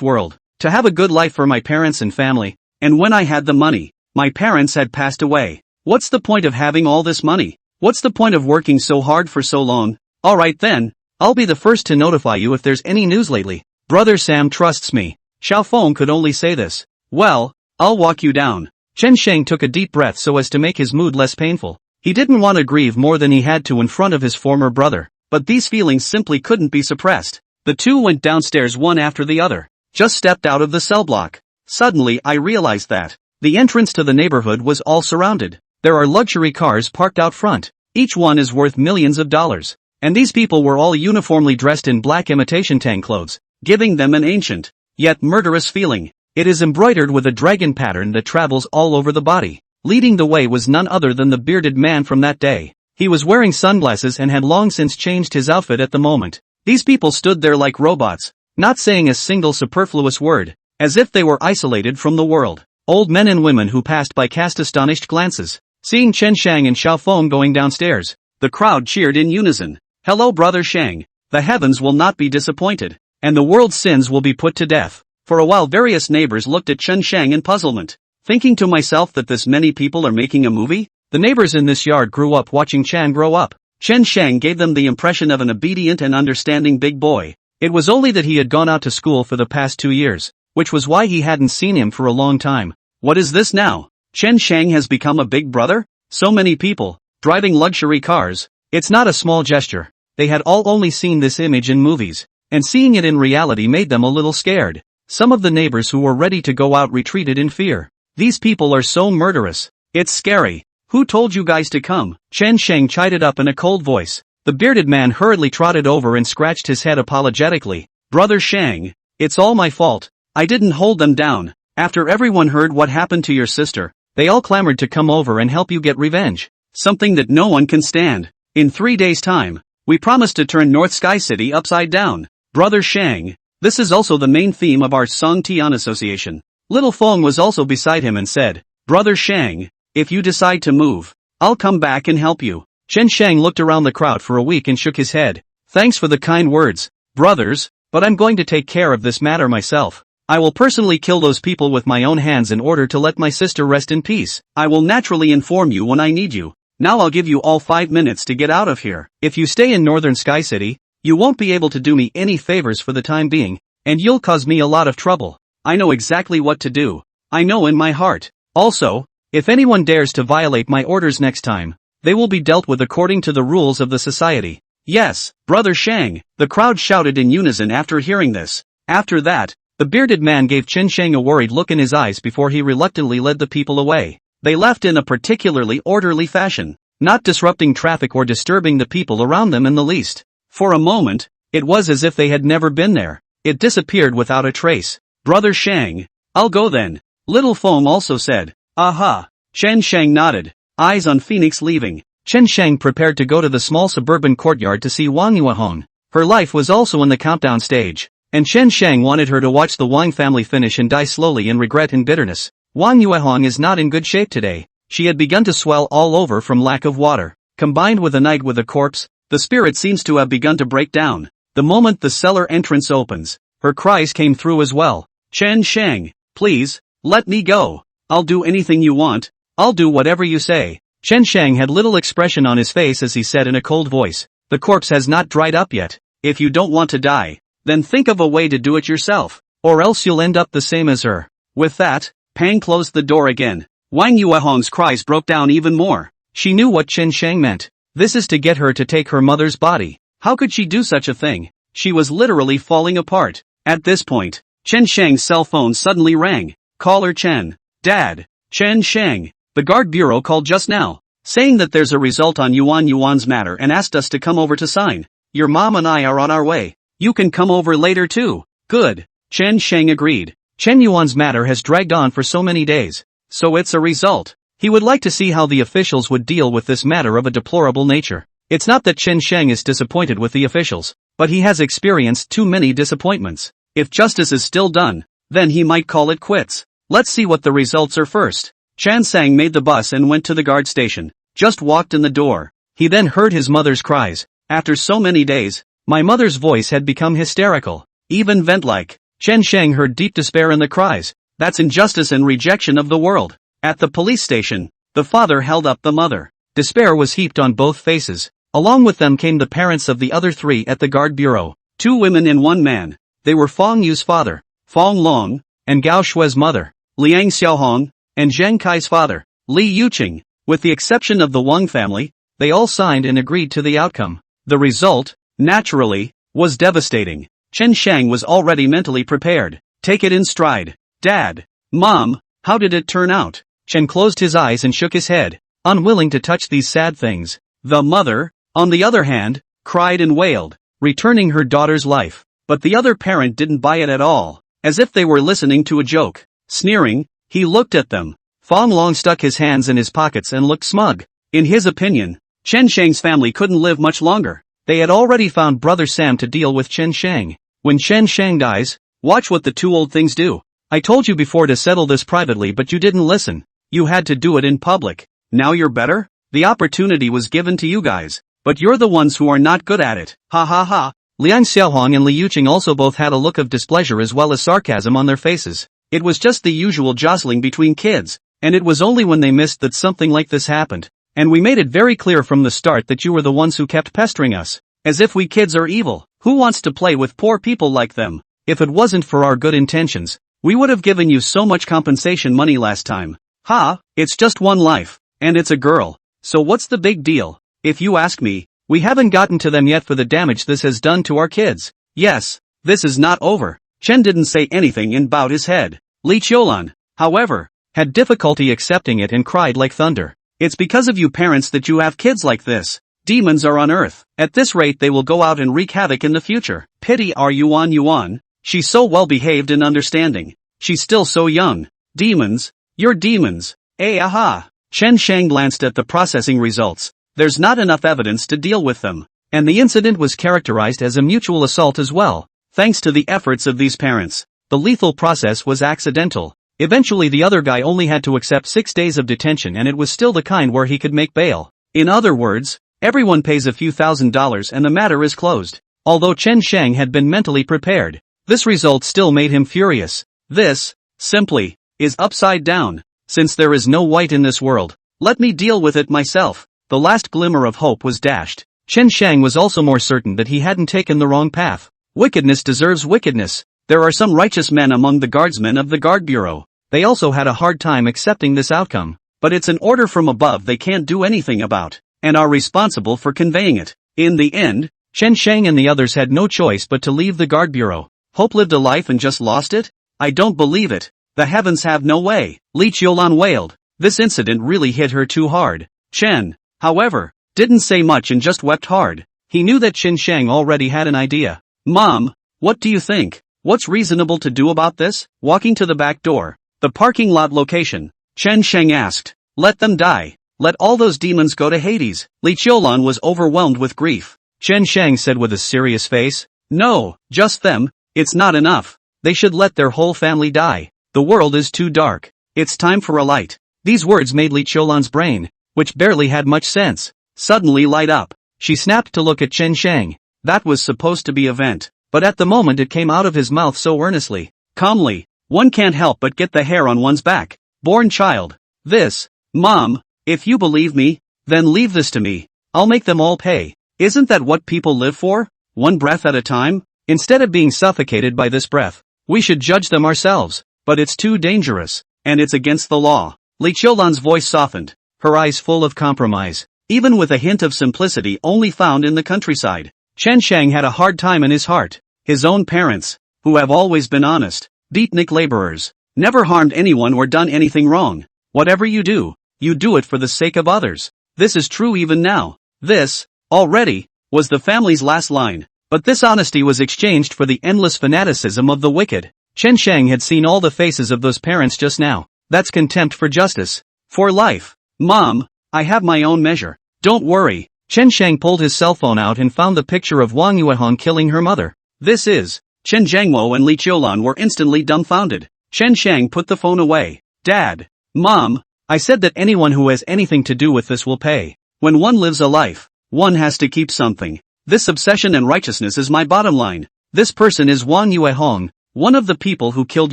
world. To have a good life for my parents and family. And when I had the money, my parents had passed away. What's the point of having all this money? What's the point of working so hard for so long? Alright then, I'll be the first to notify you if there's any news lately. Brother Sam trusts me. Xiaofeng could only say this. Well, I'll walk you down. Chen Shang took a deep breath so as to make his mood less painful. He didn't want to grieve more than he had to in front of his former brother, but these feelings simply couldn't be suppressed. The two went downstairs one after the other. Just stepped out of the cell block. Suddenly I realized that the entrance to the neighborhood was all surrounded. There are luxury cars parked out front. Each one is worth millions of dollars. And these people were all uniformly dressed in black imitation Tang clothes, giving them an ancient, yet murderous feeling. It is embroidered with a dragon pattern that travels all over the body. Leading the way was none other than the bearded man from that day. He was wearing sunglasses and had long since changed his outfit at the moment. These people stood there like robots, not saying a single superfluous word, as if they were isolated from the world. Old men and women who passed by cast astonished glances. Seeing Chen Shang and Xiaofeng going downstairs, the crowd cheered in unison. Hello brother Shang, the heavens will not be disappointed, and the world's sins will be put to death. For a while various neighbors looked at Chen Shang in puzzlement, thinking to myself that this many people are making a movie? The neighbors in this yard grew up watching Chan grow up. Chen Shang gave them the impression of an obedient and understanding big boy. It was only that he had gone out to school for the past 2 years, which was why he hadn't seen him for a long time. What is this now? Chen Shang has become a big brother? So many people, driving luxury cars. It's not a small gesture. They had all only seen this image in movies, and seeing it in reality made them a little scared. Some of the neighbors who were ready to go out retreated in fear. These people are so murderous. It's scary. Who told you guys to come? Chen Shang chided up in a cold voice. The bearded man hurriedly trotted over and scratched his head apologetically. Brother Shang, it's all my fault. I didn't hold them down. After everyone heard what happened to your sister, they all clamored to come over and help you get revenge. Something that no one can stand. In 3 days' time, we promised to turn North Sky City upside down. Brother Shang, this is also the main theme of our Song Tian Association. Little Feng was also beside him and said, Brother Shang, if you decide to move, I'll come back and help you. Chen Shang looked around the crowd for a week and shook his head. Thanks for the kind words, brothers, but I'm going to take care of this matter myself. I will personally kill those people with my own hands in order to let my sister rest in peace. I will naturally inform you when I need you. Now I'll give you all 5 minutes to get out of here. If you stay in Northern Sky City, you won't be able to do me any favors for the time being, and you'll cause me a lot of trouble. I know exactly what to do. I know in my heart. Also, if anyone dares to violate my orders next time, they will be dealt with according to the rules of the society. Yes, Brother Shang, the crowd shouted in unison after hearing this. After that, the bearded man gave Chen Shang a worried look in his eyes before he reluctantly led the people away. They left in a particularly orderly fashion, not disrupting traffic or disturbing the people around them in the least. For a moment, it was as if they had never been there. It disappeared without a trace. Brother Shang, I'll go then. Little Feng also said. Aha. Chen Shang nodded, eyes on Phoenix leaving. Chen Shang prepared to go to the small suburban courtyard to see Wang Yuehong. Her life was also in the countdown stage, and Chen Shang wanted her to watch the Wang family finish and die slowly in regret and bitterness. Wang Yuehong is not in good shape today. She had begun to swell all over from lack of water. Combined with a night with a corpse, the spirit seems to have begun to break down. The moment the cellar entrance opens, her cries came through as well. Chen Shang, please, let me go. I'll do anything you want. I'll do whatever you say. Chen Shang had little expression on his face as he said in a cold voice. The corpse has not dried up yet. If you don't want to die, then think of a way to do it yourself, or else you'll end up the same as her. With that, Pang closed the door again. Wang Yuehong's cries broke down even more. She knew what Chen Shang meant. This is to get her to take her mother's body. How could she do such a thing? She was literally falling apart. At this point, Chen Shang's cell phone suddenly rang. Caller Chen. Dad. Chen Shang. The guard bureau called just now, saying that there's a result on Yuan's matter and asked us to come over to sign. Your mom and I are on our way. You can come over later too. Good. Chen Shang agreed. Chen Yuan's matter has dragged on for so many days. So it's a result. He would like to see how the officials would deal with this matter of a deplorable nature. It's not that Chen Shang is disappointed with the officials, but he has experienced too many disappointments. If justice is still done, then he might call it quits. Let's see what the results are first. Chan Sang made the bus and went to the guard station. Just walked in the door. He then heard his mother's cries. After so many days, my mother's voice had become hysterical, even vent-like. Chen Shang heard deep despair in the cries. That's injustice and rejection of the world. At the police station, the father held up the mother. Despair was heaped on both faces. Along with them came the parents of the other three at the guard bureau. 2 women and 1 man. They were Fong Yu's father, Fong Long, and Gao Shue's mother, Liang Xiaohong, and Zheng Kai's father, Li Yuqing. With the exception of the Wang family, they all signed and agreed to the outcome. The result, naturally, was devastating. Chen Shang was already mentally prepared. Take it in stride. Dad. Mom, how did it turn out? Chen closed his eyes and shook his head, unwilling to touch these sad things. The mother, on the other hand, cried and wailed, returning her daughter's life. But the other parent didn't buy it at all, as if they were listening to a joke. Sneering, he looked at them. Fong Long stuck his hands in his pockets and looked smug. In his opinion, Chen Shang's family couldn't live much longer. They had already found Brother Sam to deal with Chen Shang. When Chen Shang dies, watch what the 2 old things do. I told you before to settle this privately, but you didn't listen. You had to do it in public. Now you're better? The opportunity was given to you guys, but you're the ones who are not good at it. Ha ha ha. Liang Xiaohong and Li Yuqing also both had a look of displeasure as well as sarcasm on their faces. It was just the usual jostling between kids, and it was only when they missed that something like this happened. And we made it very clear from the start that you were the ones who kept pestering us. As if we kids are evil. Who wants to play with poor people like them? If it wasn't for our good intentions, we would have given you so much compensation money last time. Ha, it's just one life, and it's a girl. So what's the big deal? If you ask me, we haven't gotten to them yet for the damage this has done to our kids. Yes, this is not over. Chen didn't say anything and bowed his head. Li Qiulan, however, had difficulty accepting it and cried like thunder. It's because of you parents that you have kids like this. Demons are on earth. At this rate they will go out and wreak havoc in the future. Pity our Yuan. She's so well behaved and understanding. She's still so young. Demons. You're demons. Aha. Chen Shang glanced at the processing results. There's not enough evidence to deal with them. And the incident was characterized as a mutual assault as well. Thanks to the efforts of these parents, the lethal process was accidental. Eventually the other guy only had to accept 6 days of detention, and it was still the kind where he could make bail. In other words, everyone pays a few $1,000s and the matter is closed. Although Chen Shang had been mentally prepared, this result still made him furious. This, simply, is upside down. Since there is no white in this world, let me deal with it myself. The last glimmer of hope was dashed. Chen Shang was also more certain that he hadn't taken the wrong path. Wickedness deserves wickedness. There are some righteous men among the guardsmen of the guard bureau. They also had a hard time accepting this outcome. But it's an order from above they can't do anything about, and are responsible for conveying it. In the end, Chen Shang and the others had no choice but to leave the guard bureau. Hope lived a life and just lost it? I don't believe it. The heavens have no way. Li Qiulan wailed. This incident really hit her too hard. Chen, however, didn't say much and just wept hard. He knew that Chen Shang already had an idea. Mom, what do you think? What's reasonable to do about this? Walking to the back door, the parking lot location, Chen Shang asked. Let them die. Let all those demons go to Hades. Li Qiulan was overwhelmed with grief. Chen Shang said with a serious face. No, just them. It's not enough. They should let their whole family die. The world is too dark. It's time for a light. These words made Li Qiulan's brain, which barely had much sense, suddenly light up. She snapped to look at Chen Shang. That was supposed to be a vent, but at the moment it came out of his mouth so earnestly, calmly, one can't help but get the hair on one's back. Born child. This. Mom, if you believe me, then leave this to me. I'll make them all pay. Isn't that what people live for? One breath at a time? Instead of being suffocated by this breath, we should judge them ourselves. But it's too dangerous, and it's against the law. Li Qiulan's voice softened, her eyes full of compromise. even with a hint of simplicity only found in the countryside. Chen Shang had a hard time in his heart. His own parents, who have always been honest, beatnik laborers, never harmed anyone or done anything wrong. Whatever you do it for the sake of others. This is true even now. This, already, was the family's last line. But this honesty was exchanged for the endless fanaticism of the wicked. Chen Shang had seen all the faces of those parents just now. That's contempt for justice. For life. Mom, I have my own measure. Don't worry. Chen Shang pulled his cell phone out and found the picture of Wang Yuehong killing her mother. This is. Chen Zhangmo and Li Qiulan were instantly dumbfounded. Chen Shang put the phone away. Dad. Mom, I said that anyone who has anything to do with this will pay. When one lives a life, one has to keep something. This obsession and righteousness is my bottom line. This person is Wang Yuehong, one of the people who killed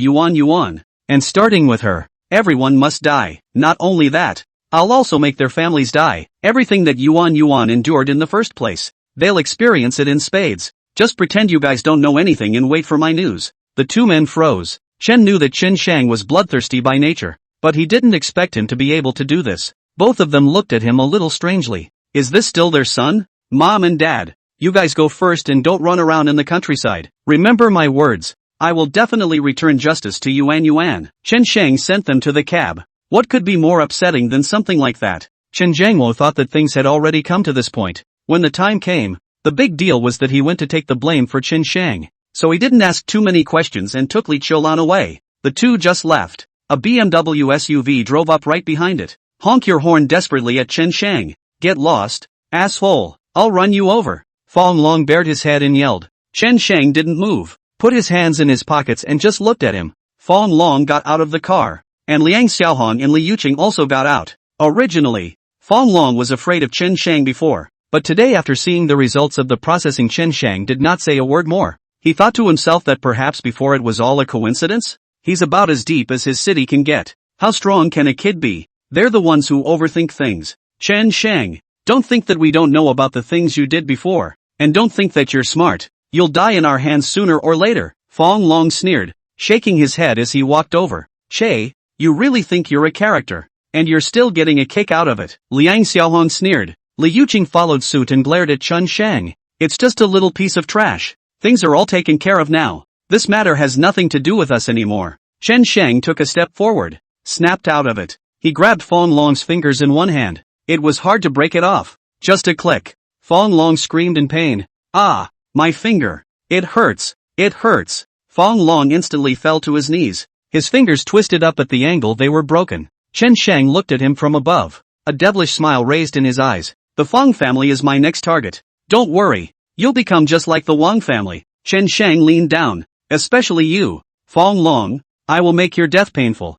Yuan Yuan. And starting with her, everyone must die. Not only that, I'll also make their families die. Everything that Yuan Yuan endured in the first place, they'll experience it in spades. Just pretend you guys don't know anything and wait for my news. The two men froze. Chen knew that Chen Shang was bloodthirsty by nature, but he didn't expect him to be able to do this. Both of them looked at him a little strangely. Is this still their son? Mom and Dad, you guys go first and don't run around in the countryside. Remember my words. I will definitely return justice to Yuan Yuan. Chen Shang sent them to the cab. What could be more upsetting than something like that? Chen Zhangwo thought that things had already come to this point. When the time came, the big deal was that he went to take the blame for Chen Shang. So he didn't ask too many questions and took Li Qiulan away. The two just left. A BMW SUV drove up right behind it. Honk your horn desperately at Chen Shang. Get lost, asshole. I'll run you over. Fong Long bared his head and yelled. Chen Shang didn't move, put his hands in his pockets and just looked at him. Fong Long got out of the car, and Liang Xiaohong and Li Yuqing also got out. Originally, Fong Long was afraid of Chen Shang before, but today after seeing the results of the processing, Chen Shang did not say a word more. He thought to himself that perhaps before it was all a coincidence? He's about as deep as his city can get. How strong can a kid be? They're the ones who overthink things. Chen Shang, don't think that we don't know about the things you did before, and don't think that you're smart. You'll die in our hands sooner or later. Fong Long sneered, shaking his head as he walked over. Che, you really think you're a character, and you're still getting a kick out of it. Liang Xiaohong sneered. Li Yuqing followed suit and glared at Chen Shang. It's just a little piece of trash. Things are all taken care of now. This matter has nothing to do with us anymore. Chen Shang took a step forward, snapped out of it. He grabbed Fong Long's fingers in one hand. It was hard to break it off. Just a click. Fong Long screamed in pain. Ah, my finger. It hurts. It hurts. Fong Long instantly fell to his knees. His fingers twisted up at the angle they were broken. Chen Shang looked at him from above. A devilish smile raised in his eyes. The Fong family is my next target. Don't worry. You'll become just like the Wang family. Chen Shang leaned down. Especially you, Fong Long. I will make your death painful.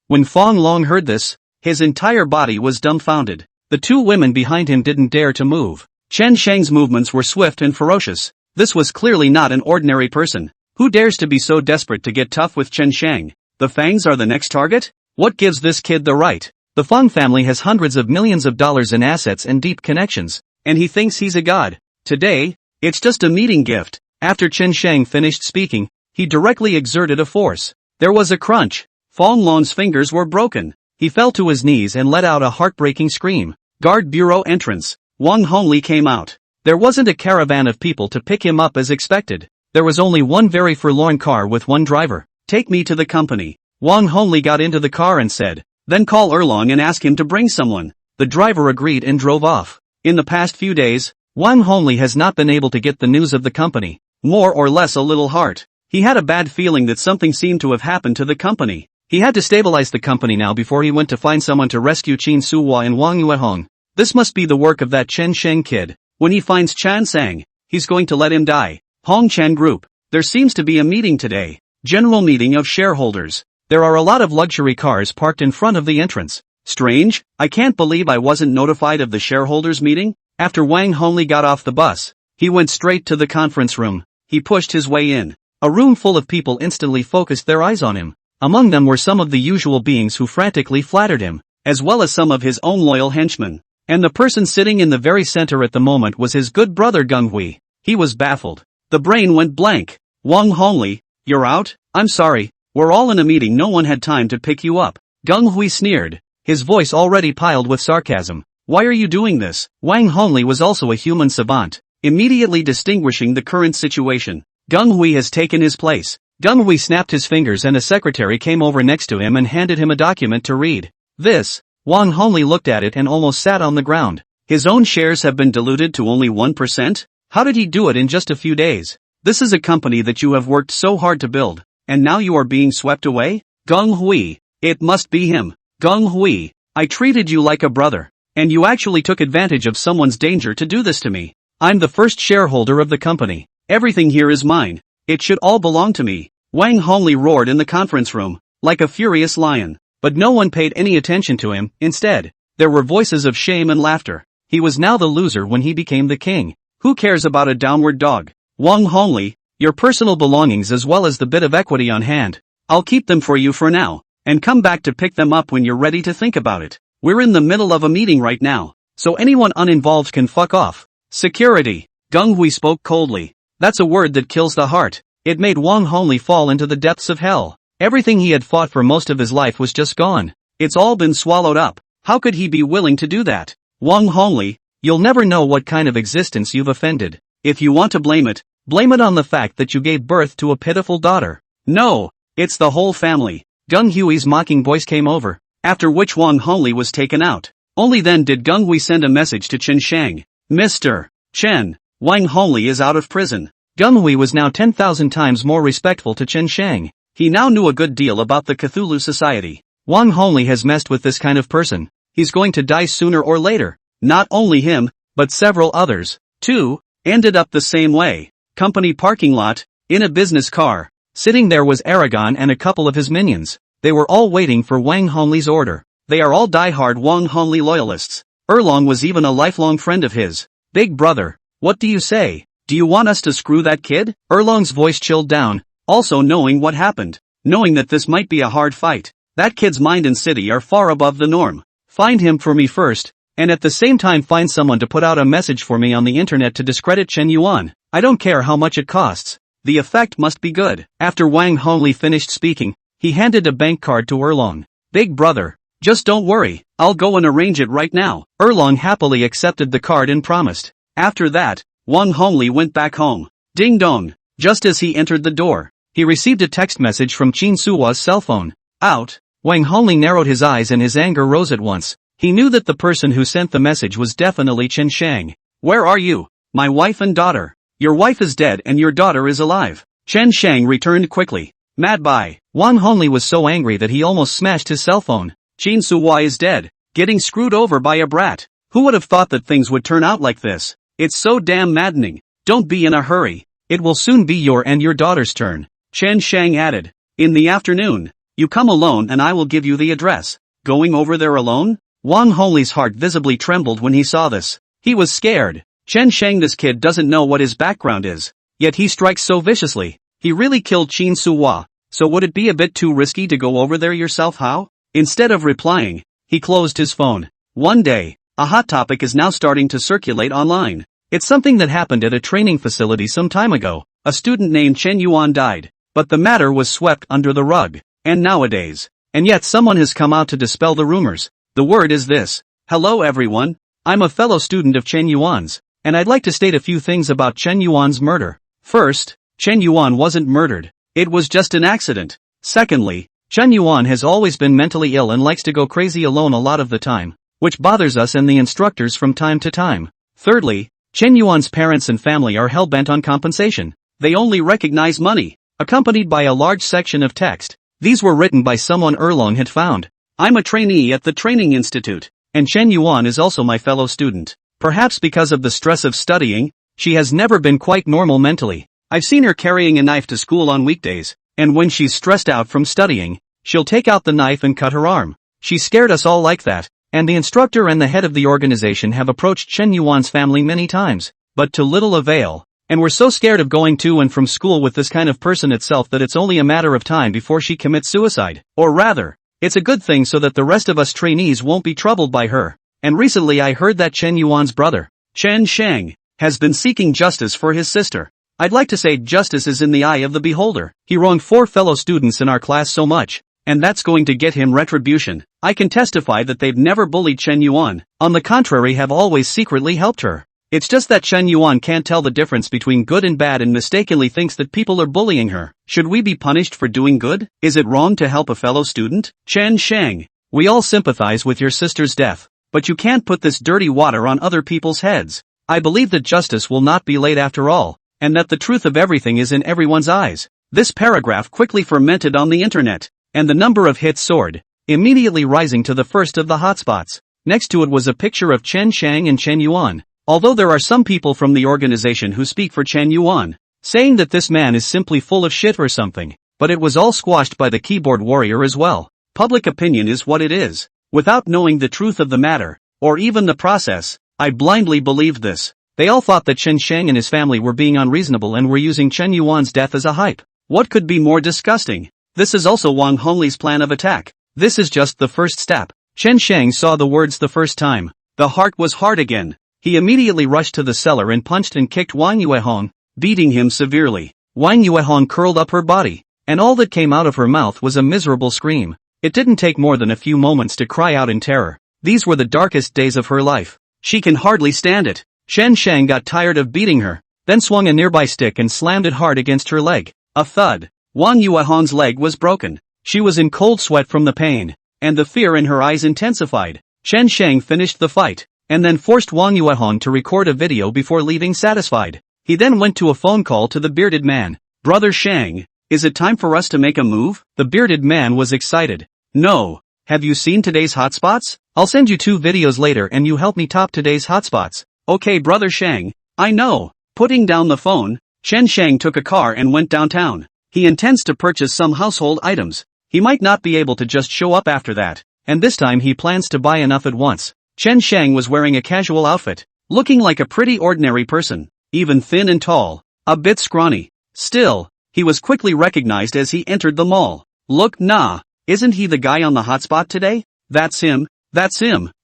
When Fong Long heard this, his entire body was dumbfounded. The two women behind him didn't dare to move. Chen Shang's movements were swift and ferocious. This was clearly not an ordinary person. Who dares to be so desperate to get tough with Chen Shang? The Fangs are the next target? What gives this kid the right? The Fong family has hundreds of millions of dollars in assets and deep connections, and he thinks he's a god. Today, it's just a meeting gift. After Chen Shang finished speaking, he directly exerted a force. There was a crunch. Fong Long's fingers were broken. He fell to his knees and let out a heartbreaking scream. Guard bureau entrance. Wang Hongli came out. There wasn't a caravan of people to pick him up as expected. There was only one very forlorn car with one driver. Take me to the company. Wang Hongli got into the car and said, then call Erlong and ask him to bring someone. The driver agreed and drove off. In the past few days, Wang Hongli has not been able to get the news of the company. More or less a little heart. He had a bad feeling that something seemed to have happened to the company. He had to stabilize the company now before he went to find someone to rescue Qin Suhua and Wang Yuehong. This must be the work of that Chen Shang kid. When he finds Chan Sang, he's going to let him die. Hong Chan Group. There seems to be a meeting today. General meeting of shareholders. There are a lot of luxury cars parked in front of the entrance. Strange, I can't believe I wasn't notified of the shareholders meeting. After Wang Hongli got off the bus, he went straight to the conference room. He pushed his way in. A room full of people instantly focused their eyes on him. Among them were some of the usual beings who frantically flattered him, as well as some of his own loyal henchmen. And the person sitting in the very center at the moment was his good brother Gung Hui. He was baffled. The brain went blank. Wang Hongli, you're out? I'm sorry, we're all in a meeting, no one had time to pick you up. Gung Hui sneered, his voice already piled with sarcasm. Why are you doing this? Wang Hongli was also a human savant, immediately distinguishing the current situation. Geng Hui has taken his place. Geng Hui snapped his fingers and a secretary came over next to him and handed him a document to read. This. Wang Hongli looked at it and almost sat on the ground. His own shares have been diluted to only 1%? How did he do it in just a few days? This is a company that you have worked so hard to build, and now you are being swept away? Geng Hui. It must be him. Geng Hui. I treated you like a brother, and you actually took advantage of someone's danger to do this to me. I'm the first shareholder of the company. Everything here is mine. It should all belong to me. Wang Hongli roared in the conference room, like a furious lion. But no one paid any attention to him. Instead, there were voices of shame and laughter. He was now the loser when he became the king. Who cares about a downward dog? Wang Hongli, your personal belongings as well as the bit of equity on hand. I'll keep them for you for now, and come back to pick them up when you're ready to think about it. We're in the middle of a meeting right now, so anyone uninvolved can fuck off. Security. Geng Hui spoke coldly. That's a word that kills the heart. It made Wang Hongli fall into the depths of hell. Everything he had fought for most of his life was just gone. It's all been swallowed up. How could he be willing to do that? Wang Hongli, you'll never know what kind of existence you've offended. If you want to blame it on the fact that you gave birth to a pitiful daughter. No, it's the whole family. Geng Hui's mocking voice came over, after which Wang Hongli was taken out. Only then did Geng Hui send a message to Chen Shang. Mr. Chen, Wang Hongli is out of prison. Geng Hui was now 10,000 times more respectful to Chen Shang. He now knew a good deal about the Cthulhu Society. Wang Hongli has messed with this kind of person. He's going to die sooner or later. Not only him, but several others, too, ended up the same way. Company parking lot, in a business car. Sitting there was Aragon and a couple of his minions. They were all waiting for Wang Hongli's order. They are all die-hard Wang Hongli loyalists. Erlong was even a lifelong friend of his. Big brother, what do you say? Do you want us to screw that kid? Erlong's voice chilled down, also knowing what happened. Knowing that this might be a hard fight. That kid's mind and city are far above the norm. Find him for me first, and at the same time find someone to put out a message for me on the internet to discredit Chen Yuan. I don't care how much it costs. The effect must be good. After Wang Hongli finished speaking, he handed a bank card to Erlong. Big brother, just don't worry, I'll go and arrange it right now. Erlong happily accepted the card and promised. After that, Wang Hongli went back home. Ding dong. Just as he entered the door, he received a text message from Qin Suwa's cell phone. Out. Wang Hongli narrowed his eyes and his anger rose at once. He knew that the person who sent the message was definitely Chen Shang. Where are you? My wife and daughter. Your wife is dead and your daughter is alive. Chen Shang returned quickly. Mad bye. Wang Hongli was so angry that he almost smashed his cell phone. Qin Suwa is dead. Getting screwed over by a brat. Who would have thought that things would turn out like this? It's so damn maddening. Don't be in a hurry. It will soon be your and your daughter's turn. Chen Shang added. In the afternoon, you come alone and I will give you the address. Going over there alone? Wang Hongli's heart visibly trembled when he saw this. He was scared. Chen Shang, this kid doesn't know what his background is. Yet he strikes so viciously. He really killed Qin Suwa. So would it be a bit too risky to go over there yourself? How? Instead of replying, he closed his phone. One day, a hot topic is now starting to circulate online. It's something that happened at a training facility some time ago. A student named Chen Yuan died. But the matter was swept under the rug. And nowadays. And yet someone has come out to dispel the rumors. The word is this. Hello everyone. I'm a fellow student of Chen Yuan's. And I'd like to state a few things about Chen Yuan's murder. First, Chen Yuan wasn't murdered. It was just an accident. Secondly, Chen Yuan has always been mentally ill and likes to go crazy alone a lot of the time, which bothers us and the instructors from time to time. Thirdly, Chen Yuan's parents and family are hell-bent on compensation. They only recognize money, accompanied by a large section of text. These were written by someone Erlong had found. I'm a trainee at the training institute, and Chen Yuan is also my fellow student. Perhaps because of the stress of studying, she has never been quite normal mentally. I've seen her carrying a knife to school on weekdays, and when she's stressed out from studying, she'll take out the knife and cut her arm. She scared us all like that, and the instructor and the head of the organization have approached Chen Yuan's family many times, but to little avail. And we're so scared of going to and from school with this kind of person itself that it's only a matter of time before she commits suicide. Or rather, it's a good thing so that the rest of us trainees won't be troubled by her. And recently I heard that Chen Yuan's brother, Chen Shang, has been seeking justice for his sister. I'd like to say justice is in the eye of the beholder. He wronged 4 fellow students in our class so much, and that's going to get him retribution. I can testify that they've never bullied Chen Yuan, on the contrary have always secretly helped her. It's just that Chen Yuan can't tell the difference between good and bad and mistakenly thinks that people are bullying her. Should we be punished for doing good? Is it wrong to help a fellow student? Chen Shang, we all sympathize with your sister's death, but you can't put this dirty water on other people's heads. I believe that justice will not be late after all, and that the truth of everything is in everyone's eyes. This paragraph quickly fermented on the internet, and the number of hits soared, immediately rising to the first of the hotspots. Next to it was a picture of Chen Shang and Chen Yuan. Although there are some people from the organization who speak for Chen Yuan, saying that this man is simply full of shit or something, but it was all squashed by the keyboard warrior as well. Public opinion is what it is. Without knowing the truth of the matter, or even the process, I blindly believed this. They all thought that Chen Shang and his family were being unreasonable and were using Chen Yuan's death as a hype. What could be more disgusting? This is also Wang Hongli's plan of attack. This is just the first step. Chen Shang saw the words the first time. The heart was hard again. He immediately rushed to the cellar and punched and kicked Wang Yuehong, beating him severely. Wang Yuehong curled up her body, and all that came out of her mouth was a miserable scream. It didn't take more than a few moments to cry out in terror. These were the darkest days of her life. She can hardly stand it. Chen Shang got tired of beating her, then swung a nearby stick and slammed it hard against her leg. A thud. Wang Yuehong's leg was broken. She was in cold sweat from the pain, and the fear in her eyes intensified. Chen Shang finished the fight, and then forced Wang Yuehong to record a video before leaving satisfied. He then went to a phone call to the bearded man. Brother Shang, is it time for us to make a move? The bearded man was excited. No. Have you seen today's hotspots? I'll send you 2 videos later and you help me top today's hotspots. Okay brother Shang, I know. Putting down the phone, Chen Shang took a car and went downtown. He intends to purchase some household items. He might not be able to just show up after that, and this time he plans to buy enough at once. Chen Shang was wearing a casual outfit, looking like a pretty ordinary person, even thin and tall, a bit scrawny. Still, he was quickly recognized as he entered the mall. Look, nah, isn't he the guy on the hotspot today? That's him.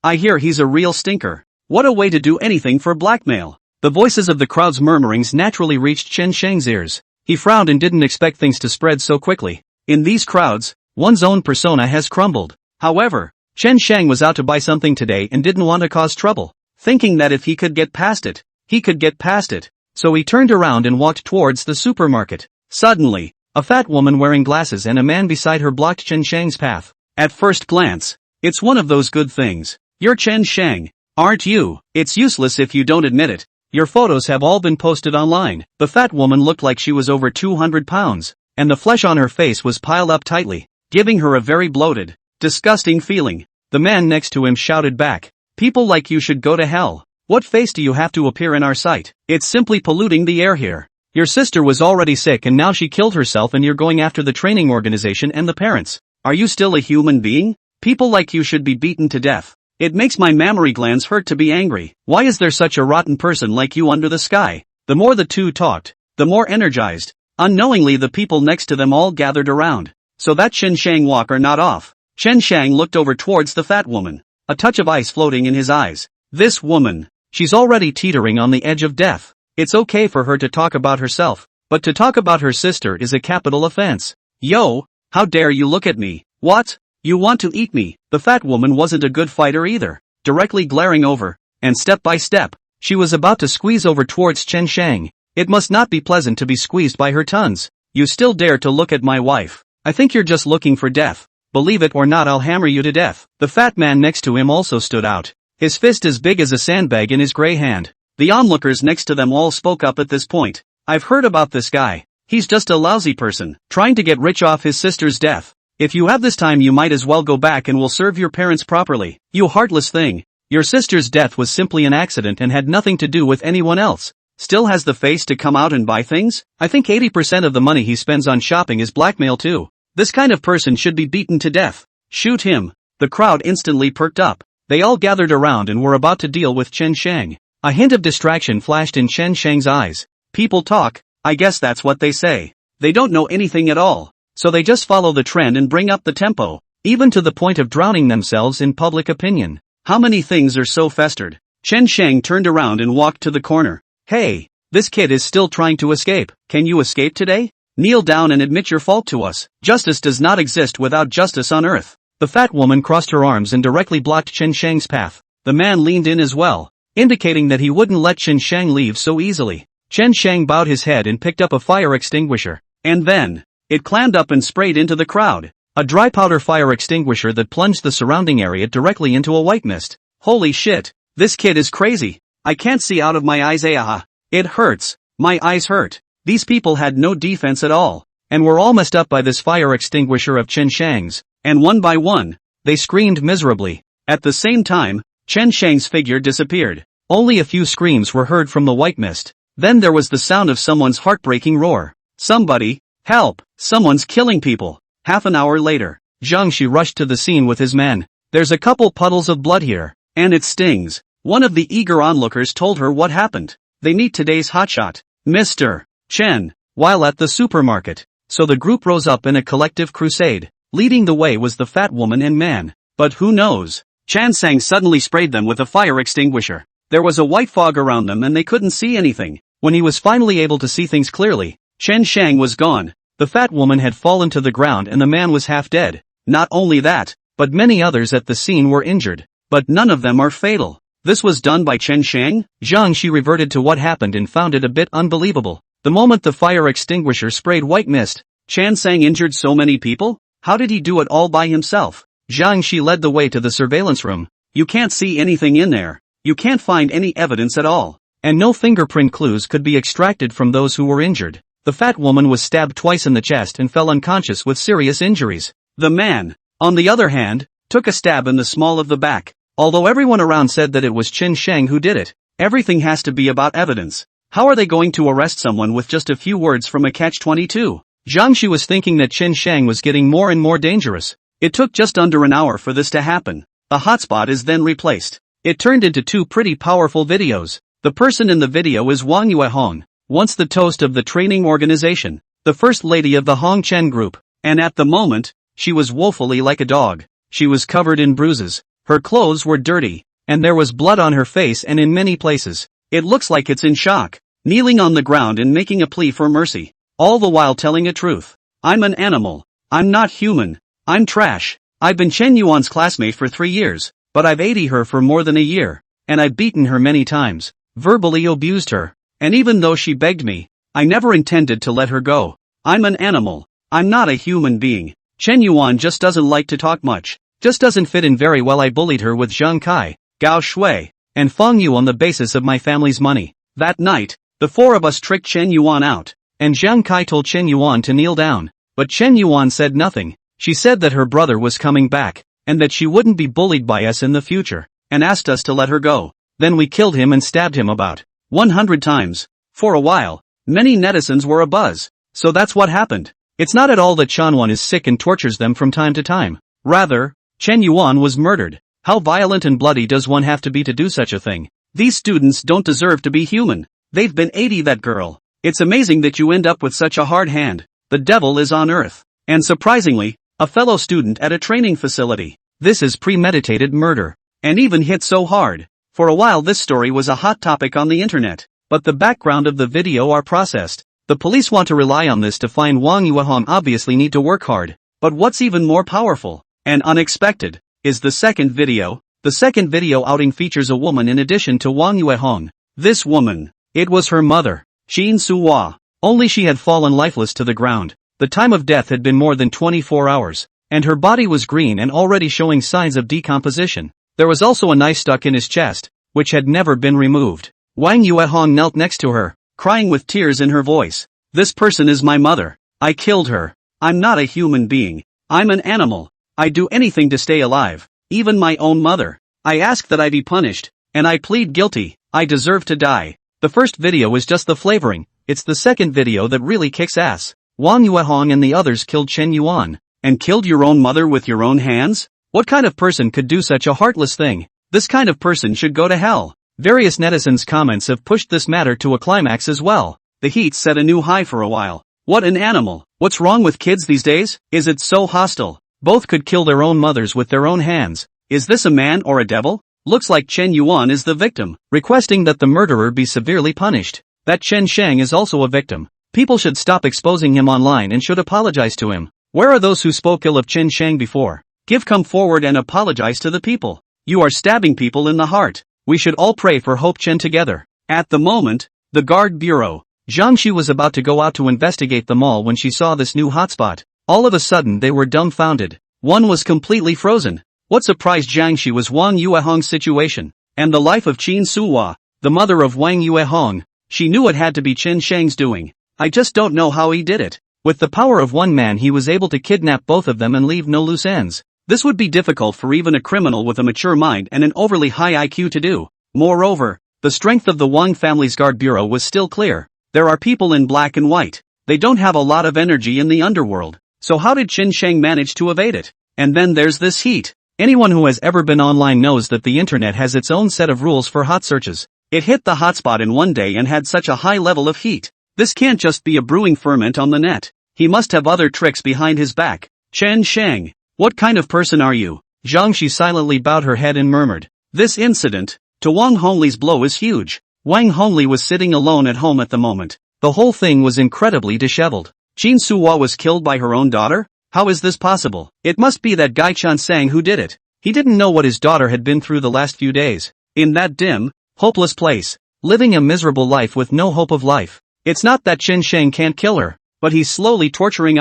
I hear he's a real stinker. What a way to do anything for blackmail. The voices of the crowd's murmurings naturally reached Chen Shang's ears. He frowned and didn't expect things to spread so quickly. In these crowds, one's own persona has crumbled. However, Chen Shang was out to buy something today and didn't want to cause trouble, thinking that if he could get past it, so he turned around and walked towards the supermarket. Suddenly, a fat woman wearing glasses and a man beside her blocked Chen Shang's path. At first glance, it's one of those good things. You're Chen Shang, aren't you? It's useless if you don't admit it. Your photos have all been posted online. The fat woman looked like she was over 200 pounds, and the flesh on her face was piled up tightly, giving her a very bloated, disgusting feeling. The man next to him shouted back, "People like you should go to hell. What face do you have to appear in our sight? It's simply polluting the air here. Your sister was already sick and now she killed herself and you're going after the training organization and the parents. Are you still a human being? People like you should be beaten to death. It makes my mammary glands hurt to be angry. Why is there such a rotten person like you under the sky?" The more the two talked, the more energized. Unknowingly the people next to them all gathered around. So that Chen Shang walk or not off? Chen Shang looked over towards the fat woman, a touch of ice floating in his eyes. This woman, she's already teetering on the edge of death. It's okay for her to talk about herself, but to talk about her sister is a capital offense. Yo, how dare you look at me? What? You want to eat me? The fat woman wasn't a good fighter either, directly glaring over, and step by step, she was about to squeeze over towards Chen Shang. It must not be pleasant to be squeezed by her tons. You still dare to look at my wife? I think you're just looking for death. Believe it or not, I'll hammer you to death. The fat man next to him also stood out, his fist as big as a sandbag in his gray hand. The onlookers next to them all spoke up at this point. I've heard about this guy. He's just a lousy person, trying to get rich off his sister's death. If you have this time you might as well go back and will serve your parents properly. You heartless thing. Your sister's death was simply an accident and had nothing to do with anyone else. Still has the face to come out and buy things? I think 80% of the money he spends on shopping is blackmail too. This kind of person should be beaten to death. Shoot him. The crowd instantly perked up. They all gathered around and were about to deal with Chen Shang. A hint of distraction flashed in Chen Shang's eyes. People talk, I guess that's what they say. They don't know anything at all, so they just follow the trend and bring up the tempo, even to the point of drowning themselves in public opinion. How many things are so festered? Chen Shang turned around and walked to the corner. Hey, this kid is still trying to escape. Can you escape today? Kneel down and admit your fault to us. Justice does not exist without justice on earth. The fat woman crossed her arms and directly blocked Chen Shang's path. The man leaned in as well, indicating that he wouldn't let Chen Shang leave so easily. Chen Shang bowed his head and picked up a fire extinguisher. And then, it climbed up and sprayed into the crowd. A dry powder fire extinguisher that plunged the surrounding area directly into a white mist. Holy shit, this kid is crazy. I can't see out of my eyes. It hurts. My eyes hurt. These people had no defense at all, and were all messed up by this fire extinguisher of Chen Shang's, and one by one, they screamed miserably. At the same time, Chen Shang's figure disappeared. Only a few screams were heard from the white mist. Then there was the sound of someone's heartbreaking roar. Somebody, help, someone's killing people. Half an hour later, Zhang Shi rushed to the scene with his men. There's a couple puddles of blood here, and it stings. One of the eager onlookers told her what happened. They meet today's hotshot, Mr. Chen, while at the supermarket. So the group rose up in a collective crusade. Leading the way was the fat woman and man. But who knows? Chan Sang suddenly sprayed them with a fire extinguisher. There was a white fog around them and they couldn't see anything. When he was finally able to see things clearly, Chen Shang was gone. The fat woman had fallen to the ground and the man was half dead. Not only that, but many others at the scene were injured. But none of them are fatal. This was done by Chen Shang? Zhang Shi reverted to what happened and found it a bit unbelievable. The moment the fire extinguisher sprayed white mist, Chan Sang injured so many people? How did he do it all by himself? Zhang Shi led the way to the surveillance room. You can't see anything in there. You can't find any evidence at all. And no fingerprint clues could be extracted from those who were injured. The fat woman was stabbed twice in the chest and fell unconscious with serious injuries. The man, on the other hand, took a stab in the small of the back. Although everyone around said that it was Chen Shang who did it, everything has to be about evidence. How are they going to arrest someone with just a few words from a catch-22? Zhang Shi was thinking that Chen Shang was getting more and more dangerous. It took just under an hour for this to happen. The hotspot is then replaced. It turned into two pretty powerful videos. The person in the video is Wang Yuehong, once the toast of the training organization, the first lady of the Hong Chen group, and at the moment, she was woefully like a dog. She was covered in bruises, her clothes were dirty, and there was blood on her face and in many places. It looks like it's in shock, kneeling on the ground and making a plea for mercy, all the while telling a truth. I'm an animal. I'm not human. I'm trash. I've been Chen Yuan's classmate for 3 years, but I've aided her for more than a year, and I've beaten her many times, verbally abused her, and even though she begged me, I never intended to let her go. I'm an animal. I'm not a human being. Chen Yuan just doesn't like to talk much, just doesn't fit in very well. I bullied her with Zhang Kai, Gao Shui, and Feng Yu on the basis of my family's money. That night, the four of us tricked Chen Yuan out, and Zhang Kai told Chen Yuan to kneel down, but Chen Yuan said nothing. She said that her brother was coming back, and that she wouldn't be bullied by us in the future, and asked us to let her go. Then we killed him and stabbed him about 100 times. For a while, many netizens were abuzz. So that's what happened. It's not at all that Chanwan is sick and tortures them from time to time. Rather, Chen Yuan was murdered. How violent and bloody does one have to be to do such a thing? These students don't deserve to be human. They've been 80 that girl. It's amazing that you end up with such a hard hand. The devil is on earth. And surprisingly, a fellow student at a training facility. This is premeditated murder. And even hit so hard. For a while this story was a hot topic on the internet. But the background of the video are processed. The police want to rely on this to find Wang Yuehong. Obviously need to work hard. But what's even more powerful and unexpected is the second video. The second video outing features a woman in addition to Wang Yuehong. This woman, it was her mother, Qin Suhua. Only she had fallen lifeless to the ground. The time of death had been more than 24 hours, and her body was green and already showing signs of decomposition. There was also a knife stuck in his chest, which had never been removed. Wang Yuehong knelt next to her, crying with tears in her voice. This person is my mother. I killed her. I'm not a human being. I'm an animal. I do anything to stay alive, even my own mother. I ask that I be punished, and I plead guilty. I deserve to die. The first video is just the flavoring. It's the second video that really kicks ass. Wang Yuehong and the others killed Chen Yuan. And killed your own mother with your own hands? What kind of person could do such a heartless thing? This kind of person should go to hell. Various netizens' comments have pushed this matter to a climax as well. The heat set a new high for a while. What an animal. What's wrong with kids these days? Is it so hostile? Both could kill their own mothers with their own hands. Is this a man or a devil? Looks like Chen Yuan is the victim, requesting that the murderer be severely punished. That Chen Shang is also a victim. People should stop exposing him online and should apologize to him. Where are those who spoke ill of Chen Shang before? Come forward and apologize to the people. You are stabbing people in the heart. We should all pray for Hope Chen together. At the moment, the guard bureau. Jiangxi was about to go out to investigate the mall when she saw this new hotspot. All of a sudden they were dumbfounded. One was completely frozen. What surprised Jiangxi was Wang Yuehong's situation, and the life of Qin Suhua, the mother of Wang Yuehong. She knew it had to be Chen Sheng's doing. I just don't know how he did it. With the power of one man he was able to kidnap both of them and leave no loose ends. This would be difficult for even a criminal with a mature mind and an overly high IQ to do. Moreover, the strength of the Wang family's guard bureau was still clear. There are people in black and white. They don't have a lot of energy in the underworld. So how did Chen Sheng manage to evade it? And then there's this heat. Anyone who has ever been online knows that the internet has its own set of rules for hot searches. It hit the hotspot in one day and had such a high level of heat. This can't just be a brewing ferment on the net. He must have other tricks behind his back. Chen Sheng, what kind of person are you? Jiangxi silently bowed her head and murmured. This incident, to Wang Hongli's blow, is huge. Wang Hongli was sitting alone at home at the moment. The whole thing was incredibly disheveled. Qin Suhua was killed by her own daughter? How is this possible? It must be that guy Chan Sang who did it. He didn't know what his daughter had been through the last few days. In that dim, hopeless place, living a miserable life with no hope of life. It's not that Chen Sheng can't kill her, but he's slowly torturing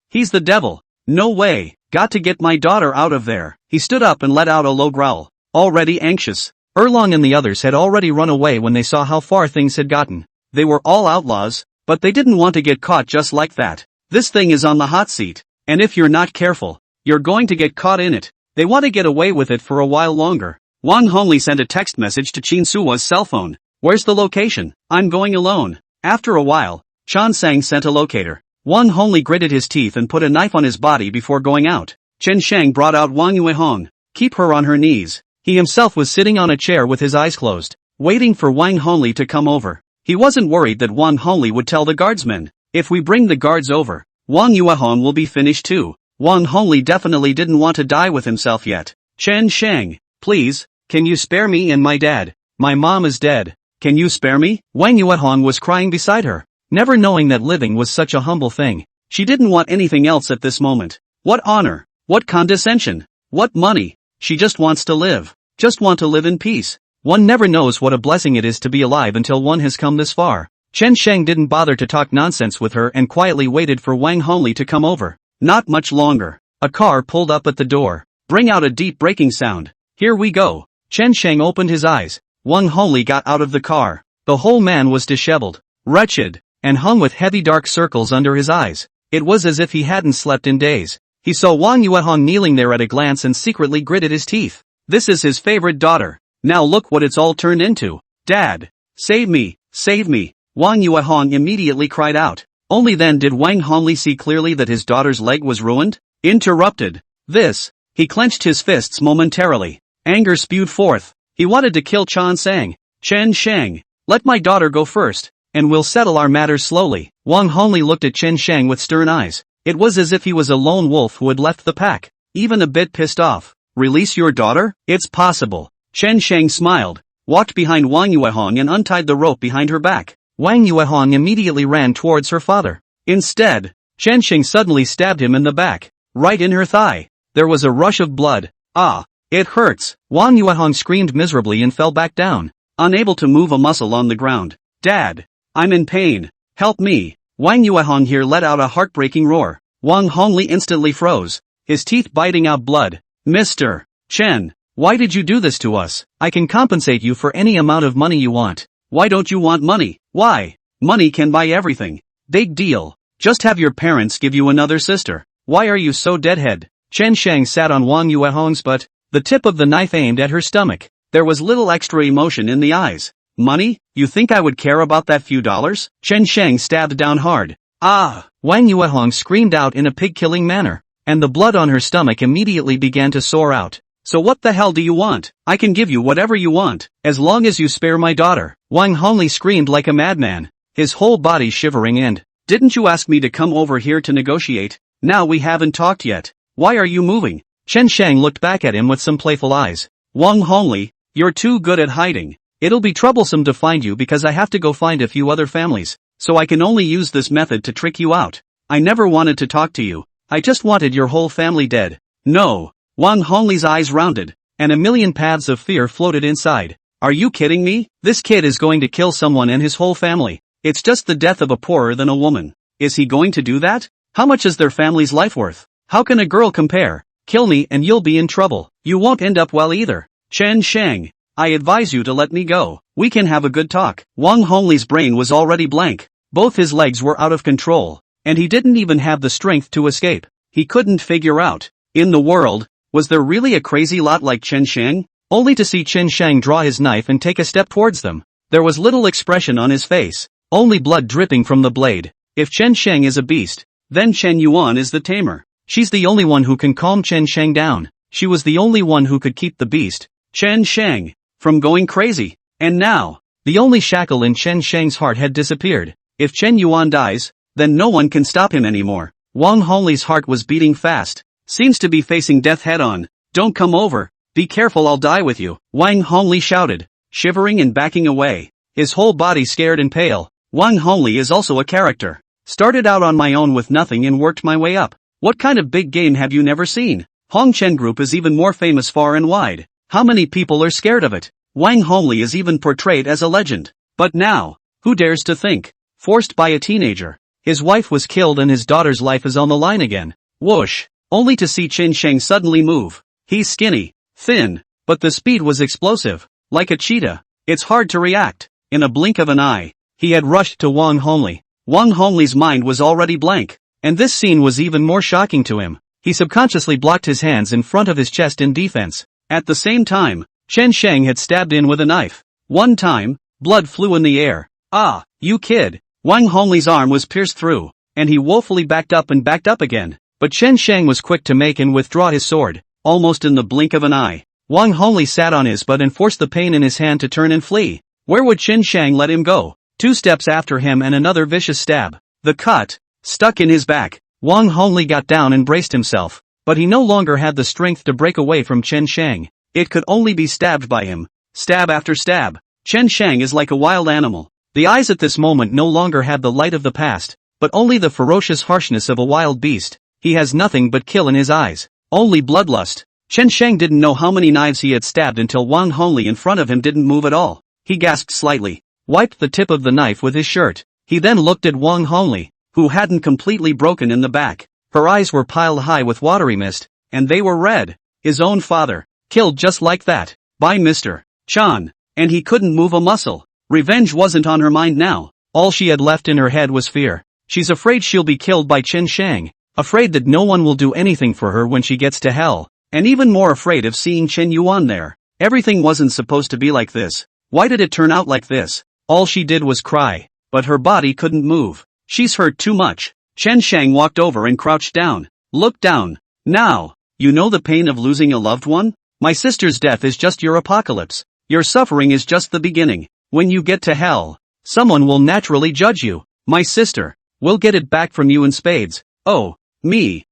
he's the devil. No way, got to get my daughter out of there. He stood up and let out a low growl, already anxious. Erlong and the others had already run away when they saw how far things had gotten. They were all outlaws, but they didn't want to get caught just like that. This thing is on the hot seat, and if you're not careful, you're going to get caught in it. They want to get away with it for a while longer. Wang Hongli sent a text message to Qin Suhua's cell phone. Where's the location? I'm going alone. After a while, Chan Sang sent a locator. Wang Hongli gritted his teeth and put a knife on his body before going out. Chen Sheng brought out Wang Yuehong. Keep her on her knees. He himself was sitting on a chair with his eyes closed, waiting for Wang Hongli to come over. He wasn't worried that Wang Hongli would tell the guardsmen. If we bring the guards over, Wang Yuehong will be finished too. Wang Hongli definitely didn't want to die with himself yet. Chen Sheng, please, can you spare me and my dad? My mom is dead. Can you spare me? Wang Yuehong was crying beside her, never knowing that living was such a humble thing. She didn't want anything else at this moment. What honor? What condescension? What money? She just wants to live. Just want to live in peace. One never knows what a blessing it is to be alive until one has come this far. Chen Sheng didn't bother to talk nonsense with her and quietly waited for Wang Hongli to come over. Not much longer. A car pulled up at the door, bring out a deep braking sound. Here we go. Chen Sheng opened his eyes. Wang Hongli got out of the car. The whole man was disheveled, wretched, and hung with heavy dark circles under his eyes. It was as if he hadn't slept in days. He saw Wang Yuehong kneeling there at a glance and secretly gritted his teeth. This is his favorite daughter. Now look what it's all turned into. Dad, save me, save me. Wang Yuehong immediately cried out. Only then did Wang Hongli see clearly that his daughter's leg was ruined. Interrupted. This. He clenched his fists momentarily. Anger spewed forth. He wanted to kill Chan Sang. Chen Sheng, let my daughter go first, and we'll settle our matters slowly. Wang Hongli looked at Chen Sheng with stern eyes. It was as if he was a lone wolf who had left the pack, even a bit pissed off. Release your daughter? It's possible. Chen Sheng smiled, walked behind Wang Yuehong and untied the rope behind her back. Wang Yuehong immediately ran towards her father. Instead, Chen Sheng suddenly stabbed him in the back, right in her thigh. There was a rush of blood. Ah, it hurts. Wang Yuehong screamed miserably and fell back down, unable to move a muscle on the ground. Dad, I'm in pain. Help me. Wang Yuehong here let out a heartbreaking roar. Wang Hongli instantly froze, his teeth biting out blood. Mr. Chen, why did you do this to us? I can compensate you for any amount of money you want. Why don't you want money? Why? Money can buy everything. Big deal. Just have your parents give you another sister. Why are you so deadhead? Chen Sheng sat on Wang Yuehong's butt, the tip of the knife aimed at her stomach. There was little extra emotion in the eyes. Money? You think I would care about that few dollars? Chen Sheng stabbed down hard. Ah! Wang Yuehong screamed out in a pig-killing manner, and the blood on her stomach immediately began to soar out. So what the hell do you want? I can give you whatever you want, as long as you spare my daughter. Wang Hongli screamed like a madman, his whole body shivering and, didn't you ask me to come over here to negotiate? Now we haven't talked yet. Why are you moving? Chen Sheng looked back at him with some playful eyes. Wang Hongli, you're too good at hiding. It'll be troublesome to find you because I have to go find a few other families, so I can only use this method to trick you out. I never wanted to talk to you. I just wanted your whole family dead. No. Wang Hongli's eyes rounded, and a million paths of fear floated inside. Are you kidding me? This kid is going to kill someone and his whole family. It's just the death of a poorer than a woman. Is he going to do that? How much is their family's life worth? How can a girl compare? Kill me and you'll be in trouble. You won't end up well either. Chen Shang, I advise you to let me go. We can have a good talk. Wang Hongli's brain was already blank. Both his legs were out of control, and he didn't even have the strength to escape. He couldn't figure out, in the world, was there really a crazy lot like Chen Shang? Only to see Chen Shang draw his knife and take a step towards them. There was little expression on his face, only blood dripping from the blade. If Chen Shang is a beast, then Chen Yuan is the tamer. She's the only one who can calm Chen Shang down. She was the only one who could keep the beast, Chen Shang, from going crazy. And now, the only shackle in Chen Shang's heart had disappeared. If Chen Yuan dies, then no one can stop him anymore. Wang Hongli's heart was beating fast. Seems to be facing death head-on. Don't come over. Be careful, I'll die with you. Wang Hongli shouted, shivering and backing away, his whole body scared and pale. Wang Hongli is also a character. Started out on my own with nothing and worked my way up. What kind of big game have you never seen? Hongchen Group is even more famous far and wide. How many people are scared of it? Wang Hongli is even portrayed as a legend. But now, who dares to think? Forced by a teenager. His wife was killed and his daughter's life is on the line again. Whoosh! Only to see Chen Shang suddenly move. He's skinny, thin, but the speed was explosive, like a cheetah. It's hard to react. In a blink of an eye, he had rushed to Wang Hongli. Wang Hongli's mind was already blank, and this scene was even more shocking to him. He subconsciously blocked his hands in front of his chest in defense. At the same time, Chen Shang had stabbed in with a knife. One time, blood flew in the air. Ah, you kid! Wang Hongli's arm was pierced through, and he woefully backed up again. But Chen Shang was quick to make and withdraw his sword, almost in the blink of an eye. Wang Hongli sat on his butt and forced the pain in his hand to turn and flee. Where would Chen Shang let him go? 2 steps after him and another vicious stab. The cut stuck in his back. Wang Hongli got down and braced himself, but he no longer had the strength to break away from Chen Shang. It could only be stabbed by him. Stab after stab. Chen Shang is like a wild animal. The eyes at this moment no longer had the light of the past, but only the ferocious harshness of a wild beast. He has nothing but kill in his eyes. Only bloodlust. Chen Shang didn't know how many knives he had stabbed until Wang Hongli in front of him didn't move at all. He gasped slightly, wiped the tip of the knife with his shirt. He then looked at Wang Hongli, who hadn't completely broken in the back. Her eyes were piled high with watery mist, and they were red. His own father, killed just like that, by Mr. Chan, and he couldn't move a muscle. Revenge wasn't on her mind now. All she had left in her head was fear. She's afraid she'll be killed by Chen Shang, afraid that no one will do anything for her when she gets to hell, and even more afraid of seeing Chen Yuan there. Everything wasn't supposed to be like this. Why did it turn out like this? All she did was cry, but her body couldn't move. She's hurt too much. Chen Shang walked over and crouched down. Look down. Now, you know the pain of losing a loved one? My sister's death is just your apocalypse. Your suffering is just the beginning. When you get to hell, someone will naturally judge you. My sister will get it back from you in spades. Oh, me.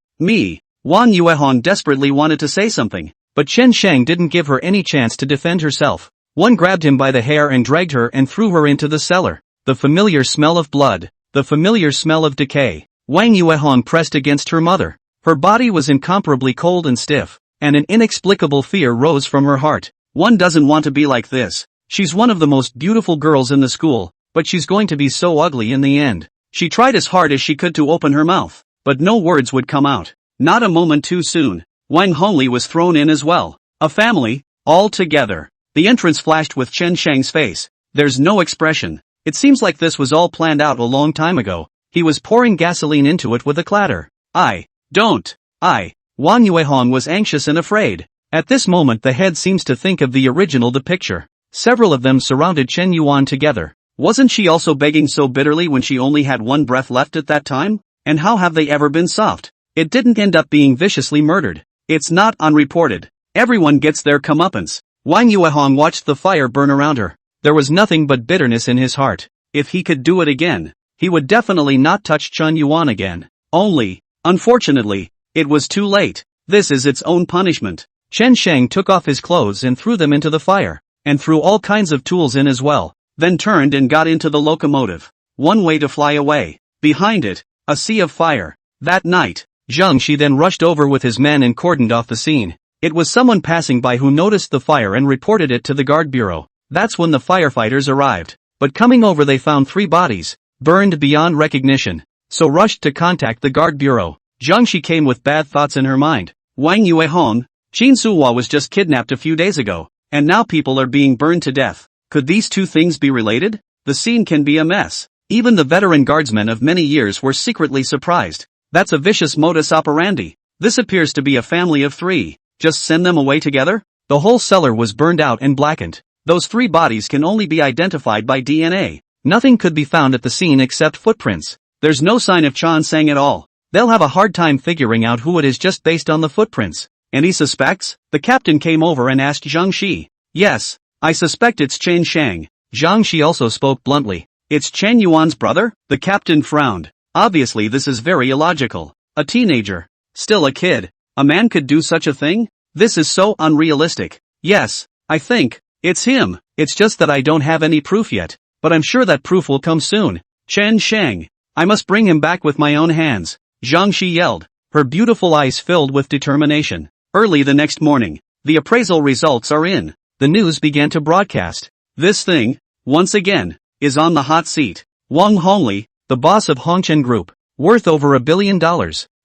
Wan Yuehong desperately wanted to say something, but Chen Shang didn't give her any chance to defend herself. One grabbed him by the hair and dragged her and threw her into the cellar. The familiar smell of blood, the familiar smell of decay. Wang Yuehong pressed against her mother. Her body was incomparably cold and stiff, and an inexplicable fear rose from her heart. One doesn't want to be like this. She's one of the most beautiful girls in the school, but she's going to be so ugly in the end. She tried as hard as she could to open her mouth, but no words would come out. Not a moment too soon, Wang Hongli was thrown in as well. A family, all together. The entrance flashed with Chen Shang's face. There's no expression. It seems like this was all planned out a long time ago. He was pouring gasoline into it with a clatter. Wan Yuehong was anxious and afraid. At this moment the head seems to think of the original the picture. Several of them surrounded Chen Yuan together. Wasn't she also begging so bitterly when she only had one breath left at that time? And how have they ever been soft? It didn't end up being viciously murdered. It's not unreported. Everyone gets their comeuppance. Wang Yuehong watched the fire burn around her. There was nothing but bitterness in his heart. If he could do it again, he would definitely not touch Chen Yuan again. Only, unfortunately, it was too late. This is its own punishment. Chen Shang took off his clothes and threw them into the fire, and threw all kinds of tools in as well, then turned and got into the locomotive. One way to fly away. Behind it, a sea of fire. That night, Zheng Shi then rushed over with his men and cordoned off the scene. It was someone passing by who noticed the fire and reported it to the guard bureau. That's when the firefighters arrived. But coming over they found 3 bodies, burned beyond recognition. So rushed to contact the guard bureau. Jiangxi came with bad thoughts in her mind. Wang Yuehong, Qin Suhua was just kidnapped a few days ago, and now people are being burned to death. Could these 2 things be related? The scene can be a mess. Even the veteran guardsmen of many years were secretly surprised. That's a vicious modus operandi. This appears to be a family of 3. Just send them away together? The whole cellar was burned out and blackened. Those 3 bodies can only be identified by DNA. Nothing could be found at the scene except footprints. There's no sign of Chen Shang at all. They'll have a hard time figuring out who it is just based on the footprints. Any suspects? The captain came over and asked Zhang Shi. Yes, I suspect it's Chen Shang. Zhang Shi also spoke bluntly. It's Chen Yuan's brother? The captain frowned. Obviously this is very illogical. A teenager. Still a kid. A man could do such a thing? This is so unrealistic. Yes, I think it's him. It's just that I don't have any proof yet. But I'm sure that proof will come soon. Chen Shang. I must bring him back with my own hands. Zhang Shi yelled. Her beautiful eyes filled with determination. Early the next morning, the appraisal results are in. The news began to broadcast. This thing, once again, is on the hot seat. Wang Hongli, the boss of Hongchen Group, worth over $1 billion.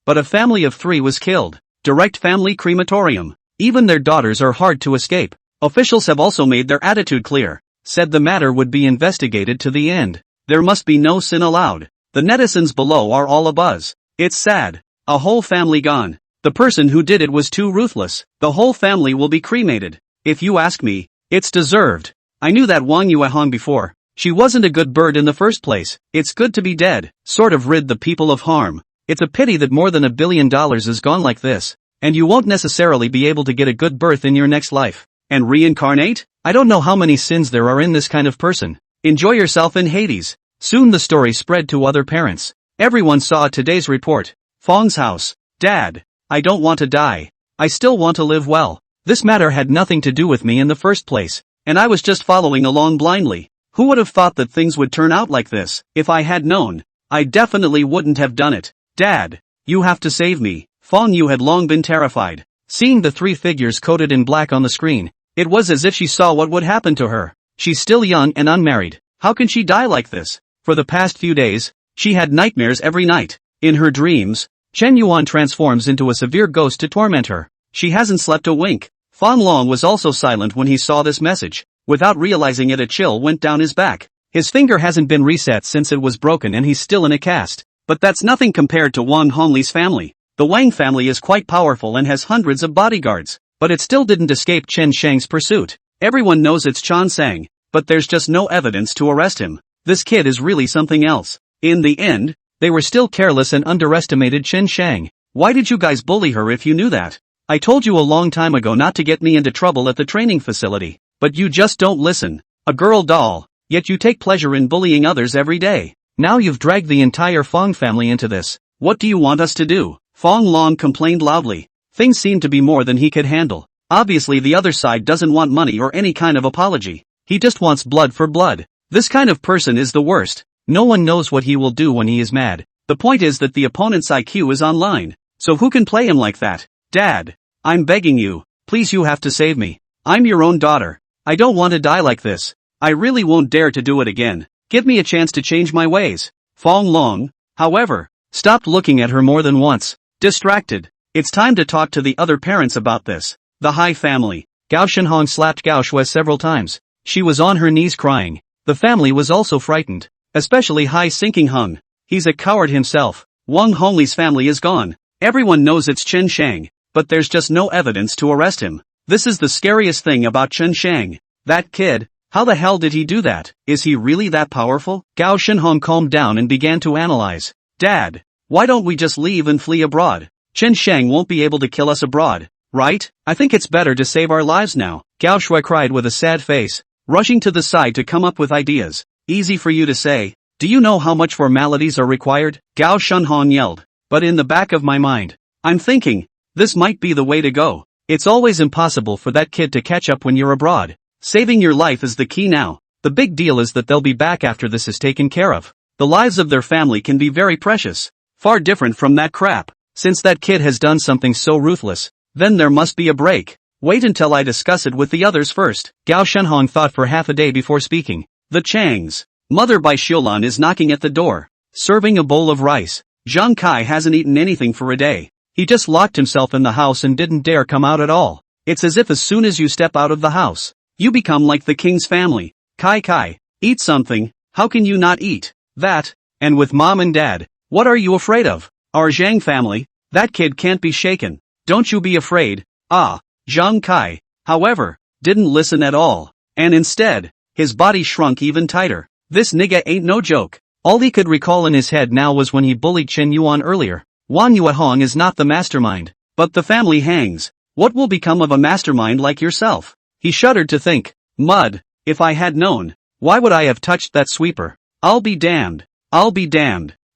But a family of 3 was killed. Direct family crematorium. Even their daughters are hard to escape. Officials have also made their attitude clear. Said the matter would be investigated to the end. There must be no sin allowed. The netizens below are all abuzz. It's sad. A whole family gone. The person who did it was too ruthless. The whole family will be cremated. If you ask me, it's deserved. I knew that Wang Yuehong before. She wasn't a good bird in the first place. It's good to be dead. Sort of rid the people of harm. It's a pity that more than $1 billion is gone like this. And you won't necessarily be able to get a good birth in your next life. And reincarnate? I don't know how many sins there are in this kind of person. Enjoy yourself in Hades. Soon the story spread to other parents. Everyone saw today's report. Fong's house. Dad, I don't want to die. I still want to live well. This matter had nothing to do with me in the first place. And I was just following along blindly. Who would have thought that things would turn out like this? If I had known, I definitely wouldn't have done it. Dad, you have to save me. Fong Yu had long been terrified. Seeing the 3 figures coated in black on the screen, it was as if she saw what would happen to her. She's still young and unmarried. How can she die like this? For the past few days, she had nightmares every night. In her dreams, Chen Yuan transforms into a severe ghost to torment her. She hasn't slept a wink. Fan Long was also silent when he saw this message. Without realizing it, a chill went down his back. His finger hasn't been reset since it was broken and he's still in a cast. But that's nothing compared to Wang Hongli's family. The Wang family is quite powerful and has hundreds of bodyguards. But it still didn't escape Chen Shang's pursuit. Everyone knows it's Chen Shang, but there's just no evidence to arrest him. This kid is really something else. In the end, they were still careless and underestimated Chen Shang. Why did you guys bully her if you knew that? I told you a long time ago not to get me into trouble at the training facility. But you just don't listen. A girl doll. Yet you take pleasure in bullying others every day. Now you've dragged the entire Fong family into this. What do you want us to do? Fong Long complained loudly. Things seemed to be more than he could handle. Obviously the other side doesn't want money or any kind of apology. He just wants blood for blood. This kind of person is the worst. No one knows what he will do when he is mad. The point is that the opponent's IQ is online. So who can play him like that? Dad, I'm begging you. Please, you have to save me. I'm your own daughter. I don't want to die like this. I really won't dare to do it again. Give me a chance to change my ways. Fong Long, however, stopped looking at her more than once. Distracted. It's time to talk to the other parents about this. The Hai family. Gao Shenhong slapped Gao Shui several times. She was on her knees crying. The family was also frightened. Especially Hai Sinking Hung. He's a coward himself. Wang Hongli's family is gone. Everyone knows it's Chen Shang, but there's just no evidence to arrest him. This is the scariest thing about Chen Shang. That kid, how the hell did he do that? Is he really that powerful? Gao Shenhong calmed down and began to analyze. Dad, why don't we just leave and flee abroad? Chen Shang won't be able to kill us abroad, right? I think it's better to save our lives now. Gao Shui cried with a sad face, rushing to the side to come up with ideas. Easy for you to say. Do you know how much formalities are required? Gao Shenhong yelled. But in the back of my mind, I'm thinking, this might be the way to go. It's always impossible for that kid to catch up when you're abroad. Saving your life is the key now. The big deal is that they'll be back after this is taken care of. The lives of their family can be very precious. Far different from that crap. Since that kid has done something so ruthless, Then there must be a break. Wait until I discuss it with the others first. Gao Shenhong thought for half a day before speaking. The Chang's mother by Xiulan is knocking at the door, serving a bowl of rice. Zhang Kai hasn't eaten anything for a day. He just locked himself in the house and didn't dare come out at all. It's as if as soon as you step out of the house, you become like the king's family. Kai, eat something. How can you not eat that? And with mom and dad, what are you afraid of? Our Zhang family, that kid can't be shaken. Don't you be afraid. Zhang Kai, however, didn't listen at all. And instead, his body shrunk even tighter. This nigga ain't no joke. All he could recall in his head now was when he bullied Chen Yuan earlier. Wan Yuehong is not the mastermind, but the family hangs. What will become of a mastermind like yourself? He shuddered to think. Mud, if I had known, why would I have touched that sweeper? I'll be damned.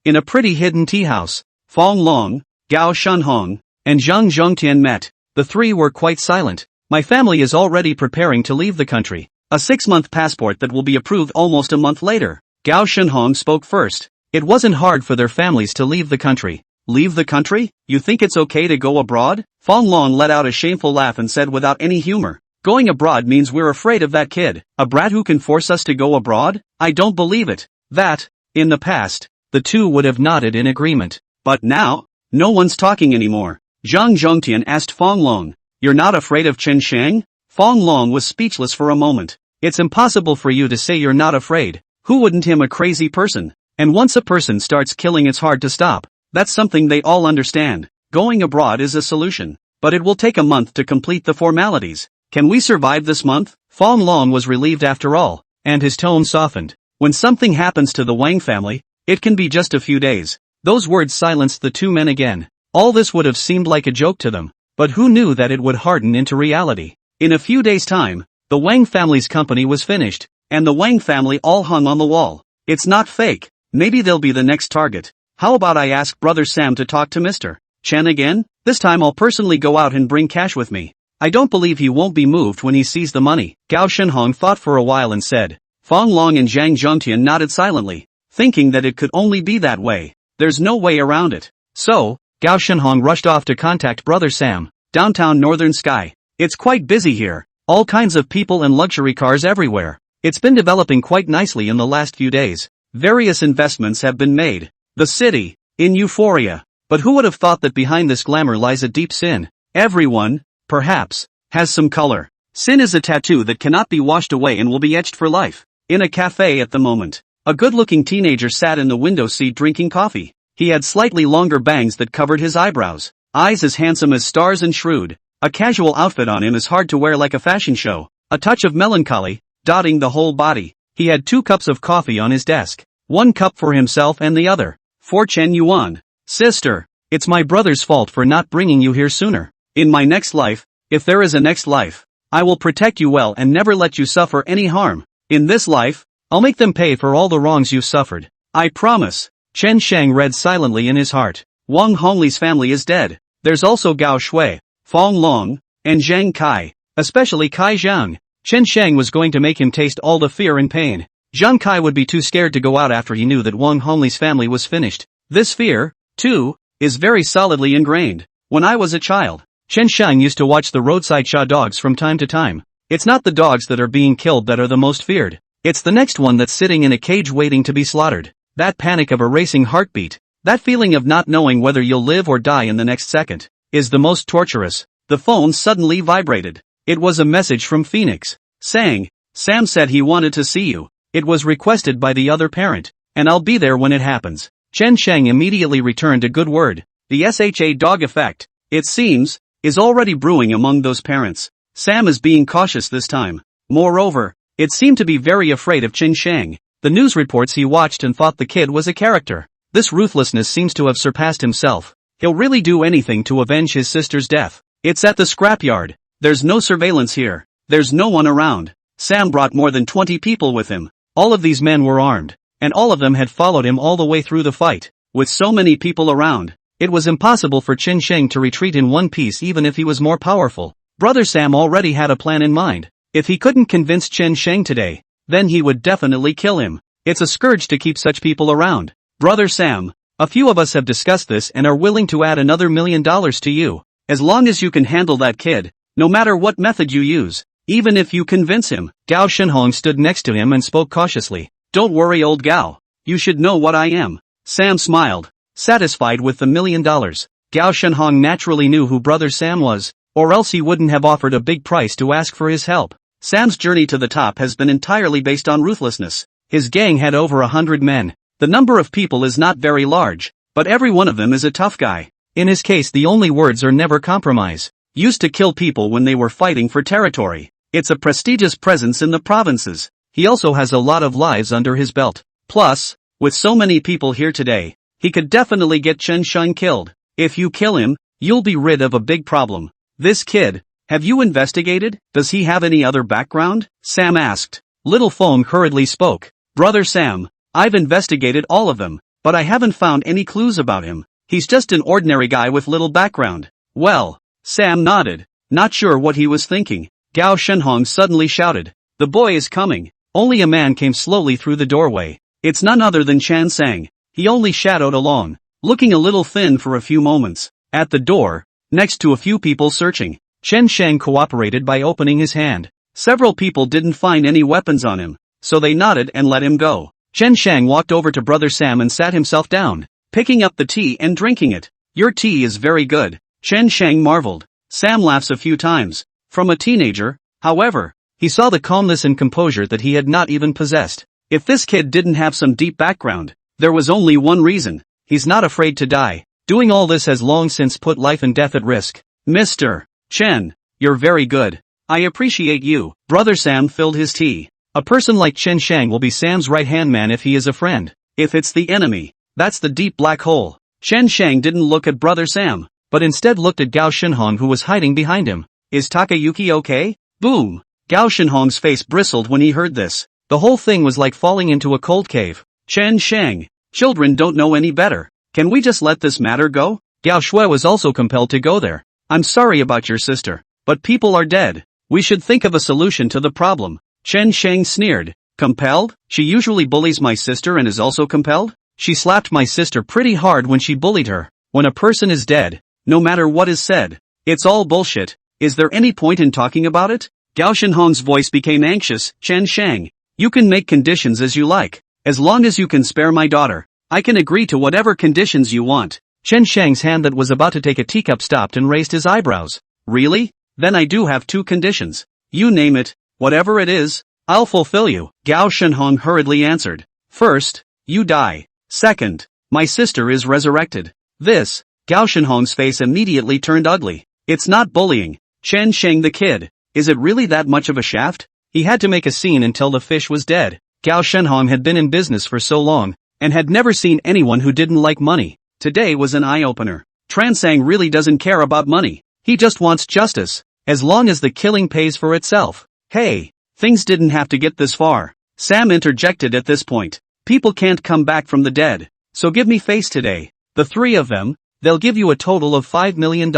In a pretty hidden tea house, Fong Long, Gao Shenhong, and Zhang Zhongtian met. The three were quite silent. My family is already preparing to leave the country. A 6-month passport that will be approved almost a month later. Gao Shenhong spoke first. It wasn't hard for their families to leave the country. Leave the country? You think it's okay to go abroad? Fong Long let out a shameful laugh and said without any humor. Going abroad means we're afraid of that kid. A brat who can force us to go abroad? I don't believe it. That, in the past, the two would have nodded in agreement. But now, no one's talking anymore. Zhang Zhongtian asked Fong Long, "You're not afraid of Chen Shang?" Fong Long was speechless for a moment. It's impossible for you to say you're not afraid. Who wouldn't him a crazy person? And once a person starts killing it's hard to stop. That's something they all understand. Going abroad is a solution. But it will take a month to complete the formalities. Can we survive this month? Fong Long was relieved after all, and his tone softened. When something happens to the Wang family, it can be just a few days. Those words silenced the two men again. All this would have seemed like a joke to them, but who knew that it would harden into reality? In a few days' time, the Wang family's company was finished, and the Wang family all hung on the wall. It's not fake. Maybe they'll be the next target. How about I ask Brother Sam to talk to Mr. Chen again? This time I'll personally go out and bring cash with me. I don't believe he won't be moved when he sees the money. Gao Shenhong thought for a while and said. Fong Long and Zhang Zhongtian nodded silently, thinking that it could only be that way. There's no way around it. So, Gao Shenhong rushed off to contact Brother Sam. Downtown Northern Sky. It's quite busy here. All kinds of people and luxury cars everywhere. It's been developing quite nicely in the last few days. Various investments have been made. The city, in euphoria. But who would have thought that behind this glamour lies a deep sin? Everyone, perhaps, has some color. Sin is a tattoo that cannot be washed away and will be etched for life. In a cafe at the moment, a good-looking teenager sat in the window seat drinking coffee. He had slightly longer bangs that covered his eyebrows, eyes as handsome as stars and shrewd. A casual outfit on him is hard to wear like a fashion show. A touch of melancholy, dotting the whole body. He had 2 cups of coffee on his desk. 1 cup for himself and the other for Chen Yuan. Sister, it's my brother's fault for not bringing you here sooner. In my next life, if there is a next life, I will protect you well and never let you suffer any harm. In this life, I'll make them pay for all the wrongs you've suffered. I promise. Chen Shang read silently in his heart. Wang Hongli's family is dead. There's also Gao Shui, Fong Long, and Zhang Kai, especially Kai Zhang. Chen Shang was going to make him taste all the fear and pain. Zhang Kai would be too scared to go out after he knew that Wang Hongli's family was finished. This fear, too, is very solidly ingrained. When I was a child, Chen Shang used to watch the roadside Sha dogs from time to time. It's not the dogs that are being killed that are the most feared. It's the next one that's sitting in a cage waiting to be slaughtered. That panic of a racing heartbeat, that feeling of not knowing whether you'll live or die in the next second, is the most torturous. The phone suddenly vibrated. It was a message from Phoenix, saying, Sam said he wanted to see you. It was requested by the other parent, and I'll be there when it happens. Chen Shang immediately returned a good word. The SHA dog effect, it seems, is already brewing among those parents. Sam is being cautious this time. Moreover, it seemed to be very afraid of Chen Shang. The news reports he watched and thought the kid was a character. This ruthlessness seems to have surpassed himself. He'll really do anything to avenge his sister's death. It's at the scrapyard. There's no surveillance here. There's no one around. Sam brought more than 20 people with him. All of these men were armed, and all of them had followed him all the way through the fight. With so many people around, it was impossible for Chen Shang to retreat in one piece even if he was more powerful. Brother Sam already had a plan in mind. If he couldn't convince Chen Shang today, then he would definitely kill him. It's a scourge to keep such people around. Brother Sam, a few of us have discussed this and are willing to add another $1 million to you. As long as you can handle that kid, no matter what method you use, even if you convince him. Gao Shenhong stood next to him and spoke cautiously. Don't worry, old Gao. You should know what I am. Sam smiled, satisfied with the $1 million. Gao Shenhong naturally knew who Brother Sam was, or else he wouldn't have offered a big price to ask for his help. Sam's journey to the top has been entirely based on ruthlessness. His gang had over 100 men. The number of people is not very large, but every one of them is a tough guy. In his case, the only words are never compromise. Used to kill people when they were fighting for territory. It's a prestigious presence in the provinces. He also has a lot of lives under his belt. Plus, with so many people here today, he could definitely get Chen Sheng killed. If you kill him, you'll be rid of a big problem. This kid, have you investigated? Does he have any other background? Sam asked. Little Fong hurriedly spoke. Brother Sam, I've investigated all of them, but I haven't found any clues about him. He's just an ordinary guy with little background. Well, Sam nodded, not sure what he was thinking. Gao Shenhong suddenly shouted. The boy is coming. Only a man came slowly through the doorway. It's none other than Chan Sang. He only shadowed along, looking a little thin for a few moments. At the door, next to a few people searching, Chen Sheng cooperated by opening his hand. Several people didn't find any weapons on him, so they nodded and let him go. Chen Sheng walked over to Brother Sam and sat himself down, picking up the tea and drinking it. Your tea is very good. Chen Sheng marveled. Sam laughs a few times. From a teenager, however, he saw the calmness and composure that he had not even possessed. If this kid didn't have some deep background, there was only one reason. He's not afraid to die. Doing all this has long since put life and death at risk. Mr. Chen, you're very good. I appreciate you. Brother Sam filled his tea. A person like Chen Shang will be Sam's right-hand man if he is a friend. If it's the enemy, that's the deep black hole. Chen Shang didn't look at Brother Sam, but instead looked at Gao Shenhong who was hiding behind him. Is Takayuki okay? Boom! Gao Shenhong's face bristled when he heard this. The whole thing was like falling into a cold cave. Chen Shang, children don't know any better. Can we just let this matter go? Gao Shui was also compelled to go there. I'm sorry about your sister, but people are dead. We should think of a solution to the problem. Chen Shang sneered. Compelled? She usually bullies my sister and is also compelled? She slapped my sister pretty hard when she bullied her. When a person is dead, no matter what is said, it's all bullshit. Is there any point in talking about it? Gao Shenhong's voice became anxious. Chen Shang, you can make conditions as you like. As long as you can spare my daughter, I can agree to whatever conditions you want. Chen Shang's hand that was about to take a teacup stopped and raised his eyebrows. Really? Then I do have two conditions. You name it, whatever it is, I'll fulfill you. Gao Shenhong hurriedly answered. First, you die. Second, my sister is resurrected. This, Gao Shenhong's face immediately turned ugly. It's not bullying. Chen Sheng the kid, is it really that much of a shaft? He had to make a scene until the fish was dead. Gao Shenhong had been in business for so long, and had never seen anyone who didn't like money. Today was an eye-opener. Transang really doesn't care about money. He just wants justice, as long as the killing pays for itself. Hey, things didn't have to get this far. Sam interjected at this point. People can't come back from the dead, so give me face today. The three of them, they'll give you a total of $5 million.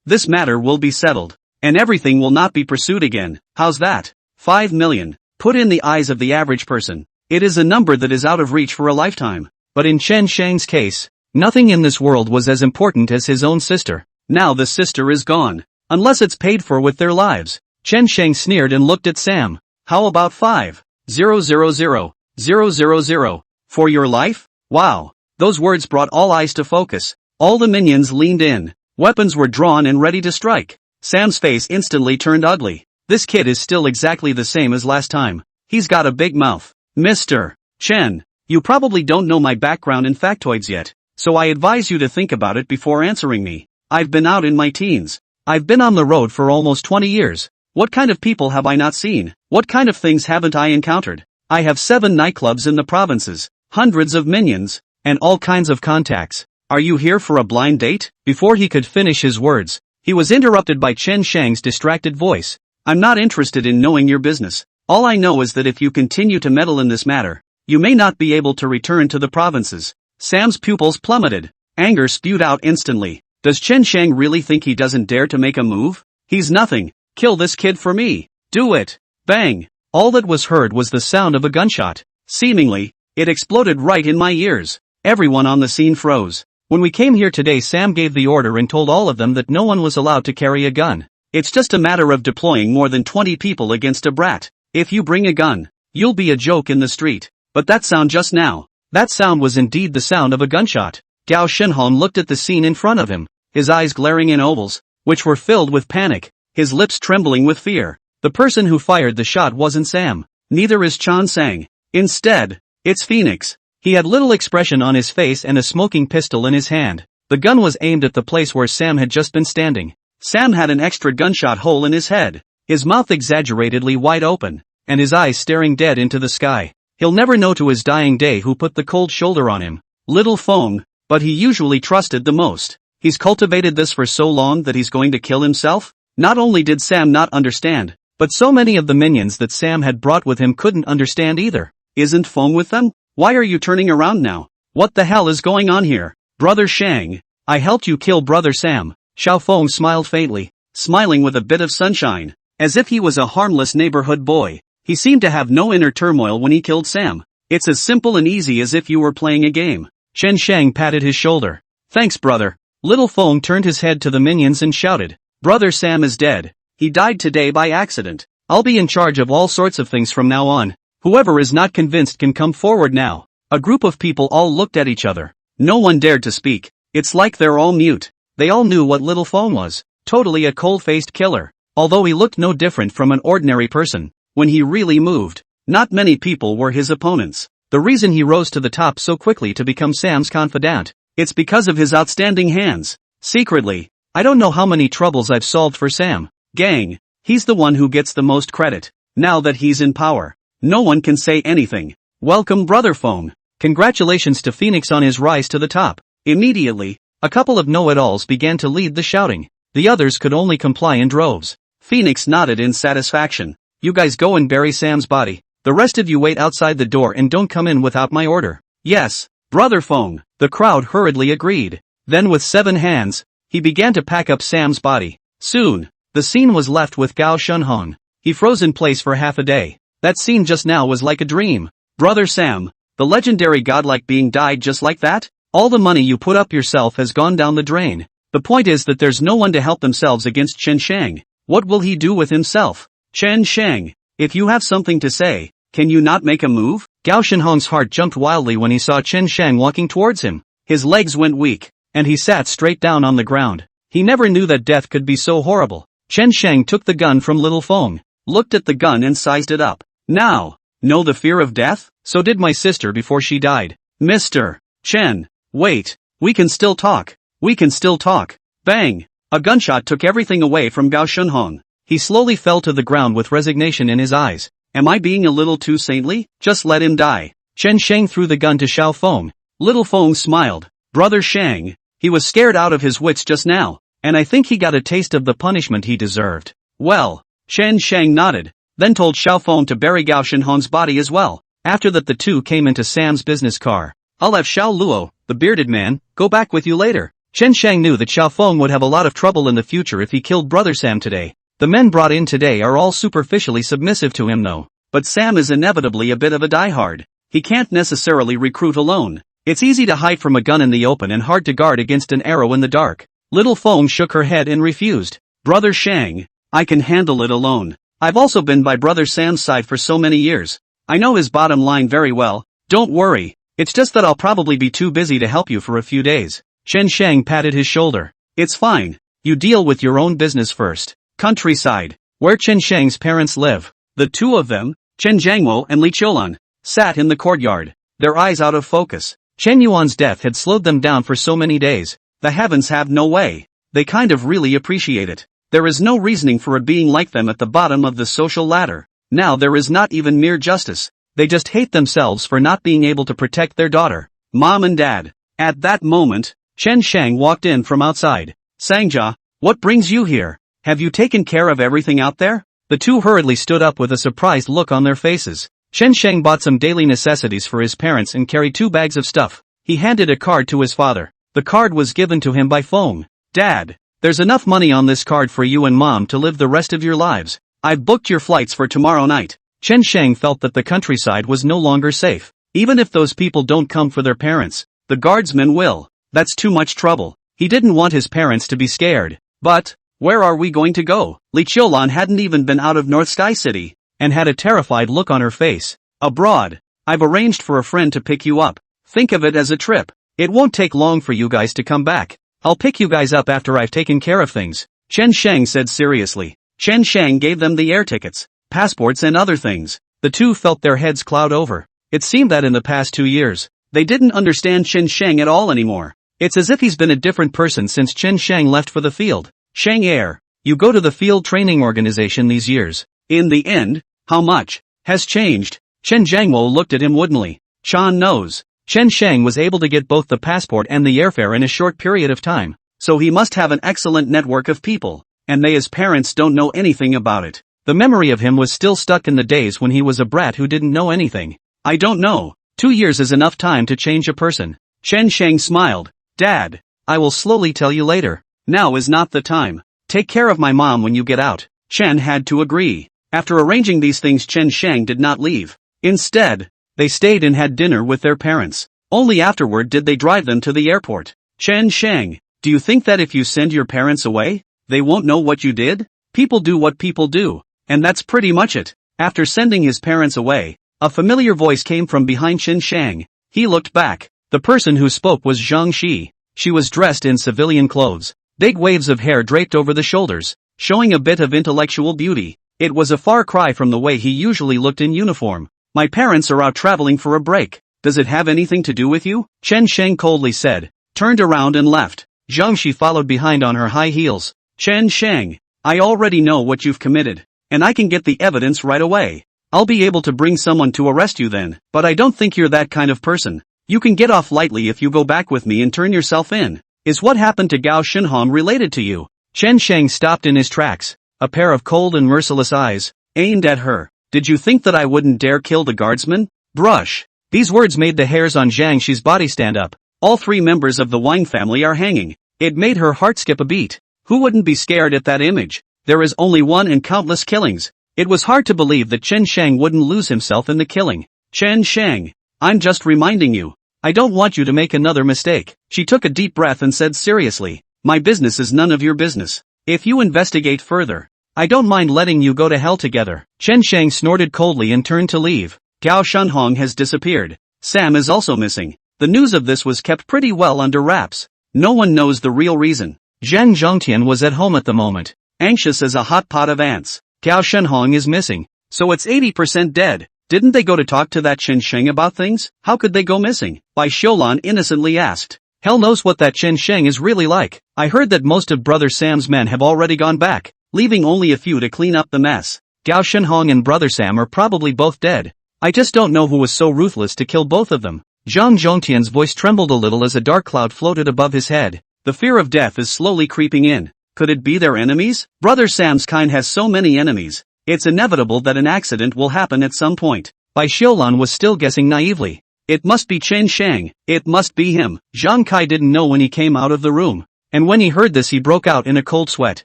This matter will be settled, and everything will not be pursued again. How's that? 5 million. Put in the eyes of the average person. It is a number that is out of reach for a lifetime. But in Chen Shang's case, nothing in this world was as important as his own sister. Now the sister is gone, unless it's paid for with their lives. Chen Shang sneered and looked at Sam. How about 5,000,000 for your life? Wow. Those words brought all eyes to focus. All the minions leaned in. Weapons were drawn and ready to strike. Sam's face instantly turned ugly. This kid is still exactly the same as last time. He's got a big mouth. Mr. Chen, you probably don't know my background in factoids yet, so I advise you to think about it before answering me. I've been out in my teens. I've been on the road for almost 20 years. What kind of people have I not seen? What kind of things haven't I encountered? I have 7 nightclubs in the provinces, hundreds of minions, and all kinds of contacts. Are you here for a blind date? Before he could finish his words, he was interrupted by Chen Shang's distracted voice. I'm not interested in knowing your business. All I know is that if you continue to meddle in this matter, you may not be able to return to the provinces. Sam's pupils plummeted. Anger spewed out instantly. Does Chen Shang really think he doesn't dare to make a move? He's nothing. Kill this kid for me. Do it. Bang. All that was heard was the sound of a gunshot. Seemingly, it exploded right in my ears. Everyone on the scene froze. When we came here today, Sam gave the order and told all of them that no one was allowed to carry a gun. It's just a matter of deploying more than 20 people against a brat. If you bring a gun, you'll be a joke in the street. But that sound just now, that sound was indeed the sound of a gunshot. Gao Shenhong looked at the scene in front of him, his eyes glaring in ovals, which were filled with panic, his lips trembling with fear. The person who fired the shot wasn't Sam. Neither is Chan Sang. Instead, it's Phoenix. He had little expression on his face and a smoking pistol in his hand. The gun was aimed at the place where Sam had just been standing. Sam had an extra gunshot hole in his head, his mouth exaggeratedly wide open, and his eyes staring dead into the sky. He'll never know to his dying day who put the cold shoulder on him. Little Feng, but he usually trusted the most. He's cultivated this for so long that he's going to kill himself? Not only did Sam not understand, but so many of the minions that Sam had brought with him couldn't understand either. Isn't Feng with them? Why are you turning around now? What the hell is going on here? Brother Shang, I helped you kill Brother Sam. Xiao Feng smiled faintly, smiling with a bit of sunshine, as if he was a harmless neighborhood boy. He seemed to have no inner turmoil when he killed Sam. It's as simple and easy as if you were playing a game. Chen Shang patted his shoulder. Thanks, brother. Little Feng turned his head to the minions and shouted, Brother Sam is dead. He died today by accident. I'll be in charge of all sorts of things from now on. Whoever is not convinced can come forward now. A group of people all looked at each other. No one dared to speak. It's like they're all mute. They all knew what Little Feng was. Totally a cold-faced killer. Although he looked no different from an ordinary person, when he really moved, not many people were his opponents. The reason he rose to the top so quickly to become Sam's confidant, it's because of his outstanding hands. Secretly, I don't know how many troubles I've solved for Sam. Gang, he's the one who gets the most credit. Now that he's in power, no one can say anything. Welcome, Brother Feng. Congratulations to Phoenix on his rise to the top. Immediately, a couple of know-it-alls began to lead the shouting. The others could only comply in droves. Phoenix nodded in satisfaction. You guys go and bury Sam's body. The rest of you wait outside the door and don't come in without my order. Yes, Brother Feng. The crowd hurriedly agreed. Then with 7 hands, he began to pack up Sam's body. Soon, the scene was left with Gao Shenhong. He froze in place for half a day. That scene just now was like a dream. Brother Sam, the legendary godlike being died just like that? All the money you put up yourself has gone down the drain. The point is that there's no one to help themselves against Chen Shang. What will he do with himself? Chen Shang, if you have something to say, can you not make a move? Gao Shenhong's heart jumped wildly when he saw Chen Shang walking towards him. His legs went weak, and he sat straight down on the ground. He never knew that death could be so horrible. Chen Shang took the gun from Little Feng, looked at the gun and sized it up. Now, know the fear of death? So did my sister before she died. Mr. Chen, wait, we can still talk. We can still talk. Bang! A gunshot took everything away from Gao Shenhong. He slowly fell to the ground with resignation in his eyes. Am I being a little too saintly? Just let him die. Chen Shang threw the gun to Xiao Feng. Little Feng smiled. Brother Shang, he was scared out of his wits just now, and I think he got a taste of the punishment he deserved. Well, Chen Shang nodded, then told Xiao Feng to bury Gao Shenhong's body as well. After that the two came into Sam's business car. I'll have Xiao Luo, the bearded man, go back with you later. Chen Shang knew that Xiao Feng would have a lot of trouble in the future if he killed Brother Sam today. The men brought in today are all superficially submissive to him though. But Sam is inevitably a bit of a diehard. He can't necessarily recruit alone. It's easy to hide from a gun in the open and hard to guard against an arrow in the dark. Little Feng shook her head and refused. Brother Shang, I can handle it alone. I've also been by Brother Sam's side for so many years. I know his bottom line very well. Don't worry. It's just that I'll probably be too busy to help you for a few days. Chen Shang patted his shoulder. It's fine. You deal with your own business first. Countryside, where Chen Shang's parents live. The two of them, Chen Jiangmo and Li Qiulan, sat in the courtyard, their eyes out of focus. Chen Yuan's death had slowed them down for so many days. The heavens have no way. They kind of really appreciate it. There is no reasoning for a being like them at the bottom of the social ladder. Now there is not even mere justice. They just hate themselves for not being able to protect their daughter. Mom and Dad. At that moment, Chen Shang walked in from outside. Sangjia, what brings you here? Have you taken care of everything out there? The two hurriedly stood up with a surprised look on their faces. Chen Shang bought some daily necessities for his parents and carried 2 bags of stuff. He handed a card to his father. The card was given to him by Feng. Dad, there's enough money on this card for you and Mom to live the rest of your lives. I've booked your flights for tomorrow night. Chen Shang felt that the countryside was no longer safe. Even if those people don't come for their parents, the guardsmen will. That's too much trouble. He didn't want his parents to be scared. But, where are we going to go? Li Qiulan hadn't even been out of North Sky City, and had a terrified look on her face. Abroad. I've arranged for a friend to pick you up. Think of it as a trip. It won't take long for you guys to come back. I'll pick you guys up after I've taken care of things, Chen Sheng said seriously. Chen Sheng gave them the air tickets, passports and other things. The two felt their heads cloud over. It seemed that in the past 2 years, they didn't understand Chen Sheng at all anymore. It's as if he's been a different person since Chen Sheng left for the field. Sheng Air, you go to the field training organization these years. In the end, how much has changed? Chen Jiangwo looked at him woodenly. Chan knows. Chen Sheng was able to get both the passport and the airfare in a short period of time, so he must have an excellent network of people, and they as parents don't know anything about it. The memory of him was still stuck in the days when he was a brat who didn't know anything. I don't know. 2 years is enough time to change a person. Chen Sheng smiled. Dad, I will slowly tell you later. Now is not the time. Take care of my mom when you get out. Chen had to agree. After arranging these things, Chen Sheng did not leave. Instead, they stayed and had dinner with their parents. Only afterward did they drive them to the airport. Chen Sheng, do you think that if you send your parents away, they won't know what you did? People do what people do, and that's pretty much it. After sending his parents away, a familiar voice came from behind Chen Sheng. He looked back. The person who spoke was Zhang Shi. She was dressed in civilian clothes. Big waves of hair draped over the shoulders, showing a bit of intellectual beauty. It was a far cry from the way he usually looked in uniform. My parents are out traveling for a break. Does it have anything to do with you? Chen Sheng coldly said, turned around and left. Zhang Shi followed behind on her high heels. Chen Sheng, I already know what you've committed, and I can get the evidence right away. I'll be able to bring someone to arrest you then, but I don't think you're that kind of person. You can get off lightly if you go back with me and turn yourself in. Is what happened to Gao Shenhong related to you? Chen Sheng stopped in his tracks, a pair of cold and merciless eyes, aimed at her. Did you think that I wouldn't dare kill the guardsman? Brush. These words made the hairs on Zhang Shi's body stand up. All 3 members of the Wang family are hanging. It made her heart skip a beat. Who wouldn't be scared at that image? There is only one in countless killings. It was hard to believe that Chen Sheng wouldn't lose himself in the killing. Chen Sheng, I'm just reminding you. I don't want you to make another mistake. She took a deep breath and said seriously, my business is none of your business. If you investigate further, I don't mind letting you go to hell together. Chen Sheng snorted coldly and turned to leave. Gao Shenhong has disappeared. Sam is also missing. The news of this was kept pretty well under wraps. No one knows the real reason. Zhang Zhongtian was at home at the moment, anxious as a hot pot of ants. Gao Shenhong is missing, so it's 80% dead. Didn't they go to talk to that Chen Sheng about things? How could they go missing? Bai Xiulan innocently asked. Hell knows what that Chen Sheng is really like. I heard that most of Brother Sam's men have already gone back, leaving only a few to clean up the mess. Gao Shenhong and Brother Sam are probably both dead. I just don't know who was so ruthless to kill both of them. Zhang Zhongtian's voice trembled a little as a dark cloud floated above his head. The fear of death is slowly creeping in. Could it be their enemies? Brother Sam's kind has so many enemies. It's inevitable that an accident will happen at some point. Bai Xiulan was still guessing naively. It must be Chen Sheng. It must be him. Zhang Kai didn't know when he came out of the room. And when he heard this he broke out in a cold sweat.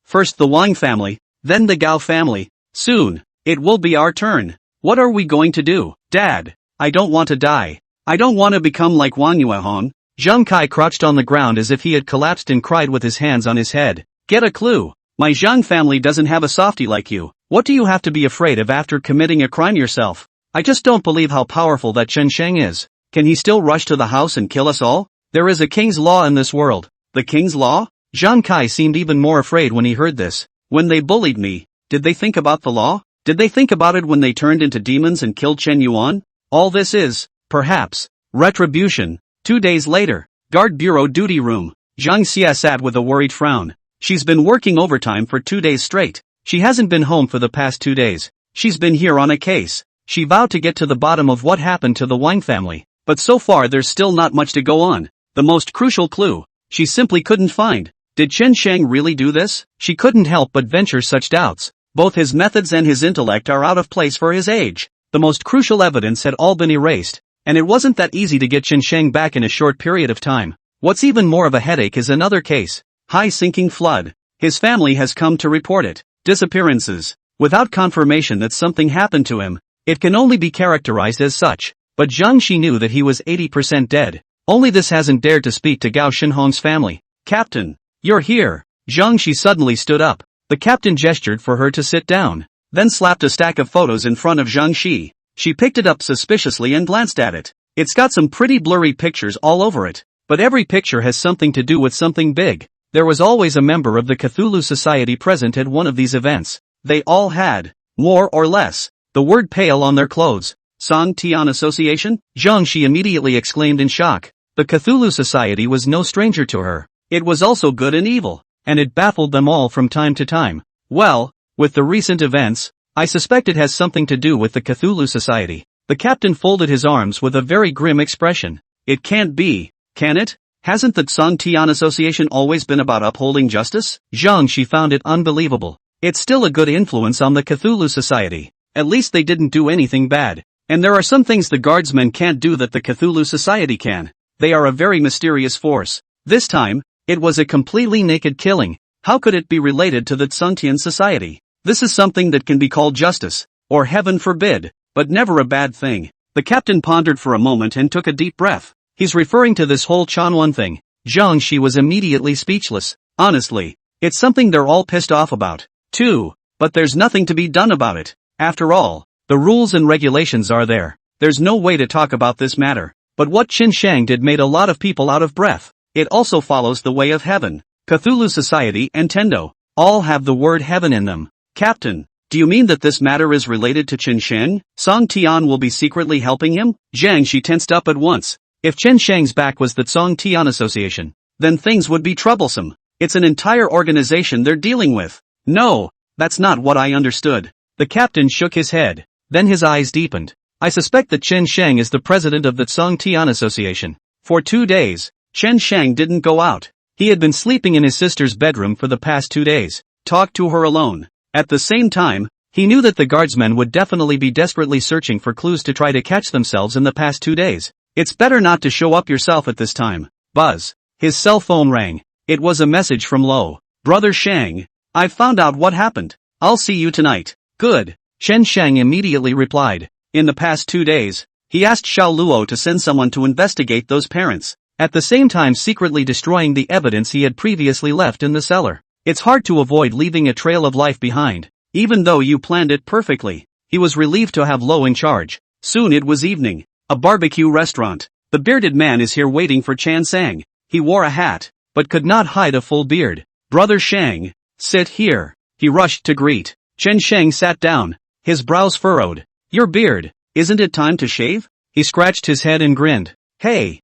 First the Wang family, then the Gao family. Soon, it will be our turn. What are we going to do? Dad, I don't want to die. I don't want to become like Wang Yuehong. Zhang Kai crouched on the ground as if he had collapsed and cried with his hands on his head. Get a clue. My Zhang family doesn't have a softie like you. What do you have to be afraid of after committing a crime yourself? I just don't believe how powerful that Chen Sheng is. Can he still rush to the house and kill us all? There is a king's law in this world. The king's law? Zhang Kai seemed even more afraid when he heard this. When they bullied me, did they think about the law? Did they think about it when they turned into demons and killed Chen Yuan? All this is, perhaps, retribution. 2 days later, guard bureau duty room. Zhang Xia sat with a worried frown. She's been working overtime for 2 days straight. She hasn't been home for the past 2 days. She's been here on a case. She vowed to get to the bottom of what happened to the Wang family. But so far there's still not much to go on. The most crucial clue, she simply couldn't find. Did Chen Sheng really do this? She couldn't help but venture such doubts. Both his methods and his intellect are out of place for his age. The most crucial evidence had all been erased, and it wasn't that easy to get Chen Sheng back in a short period of time. What's even more of a headache is another case. High sinking flood. His family has come to report it. Disappearances. Without confirmation that something happened to him, it can only be characterized as such. But Zhang Shi knew that he was 80% dead. Only this hasn't dared to speak to Gao Shinhong's family. Captain, you're here. Zhang Shi suddenly stood up. The captain gestured for her to sit down, then slapped a stack of photos in front of Zhang Shi. She picked it up suspiciously and glanced at it. It's got some pretty blurry pictures all over it, but every picture has something to do with something big. There was always a member of the Cthulhu Society present at one of these events. They all had, more or less, the word pale on their clothes. Song Tian Association? Zhang Shi immediately exclaimed in shock. The Cthulhu Society was no stranger to her. It was also good and evil, and it baffled them all from time to time. Well, with the recent events, I suspect it has something to do with the Cthulhu Society. The captain folded his arms with a very grim expression. It can't be, can it? Hasn't the Song Tian Association always been about upholding justice? Zhang Shi found it unbelievable. It's still a good influence on the Cthulhu Society. At least they didn't do anything bad. And there are some things the guardsmen can't do that the Cthulhu Society can. They are a very mysterious force. This time, it was a completely naked killing. How could it be related to the Tsungtian Society? This is something that can be called justice, or heaven forbid, but never a bad thing. The captain pondered for a moment and took a deep breath. He's referring to this whole Chanwan thing. Zhang Shi was immediately speechless. Honestly, it's something they're all pissed off about, too, but there's nothing to be done about it. After all, the rules and regulations are there. There's no way to talk about this matter. But what Qin Shang did made a lot of people out of breath. It also follows the way of heaven. Cthulhu Society and Tendo all have the word heaven in them. Captain, do you mean that this matter is related to Qin Shang? Song Tian will be secretly helping him? Zhang Shi tensed up at once. If Qin Shang's back was the Song Tian Association, then things would be troublesome. It's an entire organization they're dealing with. No, that's not what I understood. The captain shook his head. Then his eyes deepened. I suspect that Qin Shang is the president of the Song Tian Association. For 2 days, Qin Shang didn't go out. He had been sleeping in his sister's bedroom for the past 2 days. Talked to her alone. At the same time, he knew that the guardsmen would definitely be desperately searching for clues to try to catch themselves in the past 2 days. It's better not to show up yourself at this time. Buzz. His cell phone rang. It was a message from Lo. Brother Shang. I've found out what happened. I'll see you tonight. Good. Qin Shang immediately replied. In the past 2 days, he asked Xiao Luo to send someone to investigate those parents, at the same time secretly destroying the evidence he had previously left in the cellar. It's hard to avoid leaving a trail of life behind, even though you planned it perfectly. He was relieved to have Lo in charge. Soon it was evening. A barbecue restaurant. The bearded man is here waiting for Chan Sang. He wore a hat, but could not hide a full beard. Brother Shang, sit here. He rushed to greet. Chen Shang sat down, his brows furrowed. Your beard, isn't it time to shave? He scratched his head and grinned. Hey,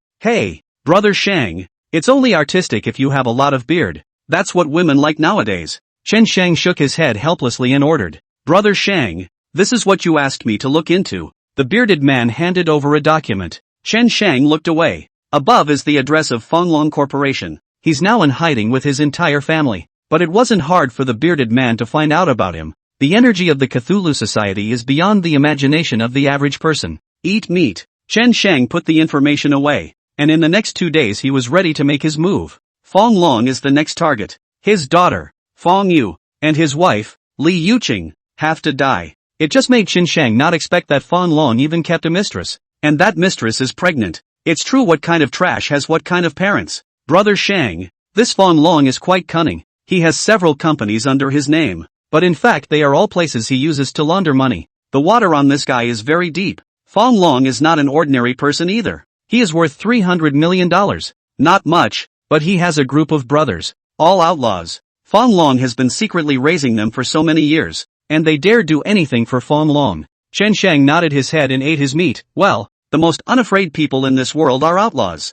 Brother Shang, it's only artistic if you have a lot of beard. That's what women like nowadays. Chen Shang shook his head helplessly and ordered. Brother Shang, this is what you asked me to look into. The bearded man handed over a document. Chen Shang looked away. Above is the address of Fonglong Corporation. He's now in hiding with his entire family. But it wasn't hard for the bearded man to find out about him. The energy of the Cthulhu Society is beyond the imagination of the average person. Eat meat. Chen Shang put the information away, and in the next 2 days he was ready to make his move. Fong Long is the next target. His daughter, Fong Yu, and his wife, Li Yuqing, have to die. It just made Qin Shang not expect that Fong Long even kept a mistress. And that mistress is pregnant. It's true, what kind of trash has what kind of parents? Brother Shang, this Fong Long is quite cunning. He has several companies under his name. But in fact they are all places he uses to launder money. The water on this guy is very deep. Fong Long is not an ordinary person either. He is worth $300 million. Not much, but he has a group of brothers, all outlaws. Fong Long has been secretly raising them for so many years, and they dare do anything for Fong Long. Chen Shang nodded his head and ate his meat. Well, the most unafraid people in this world are outlaws.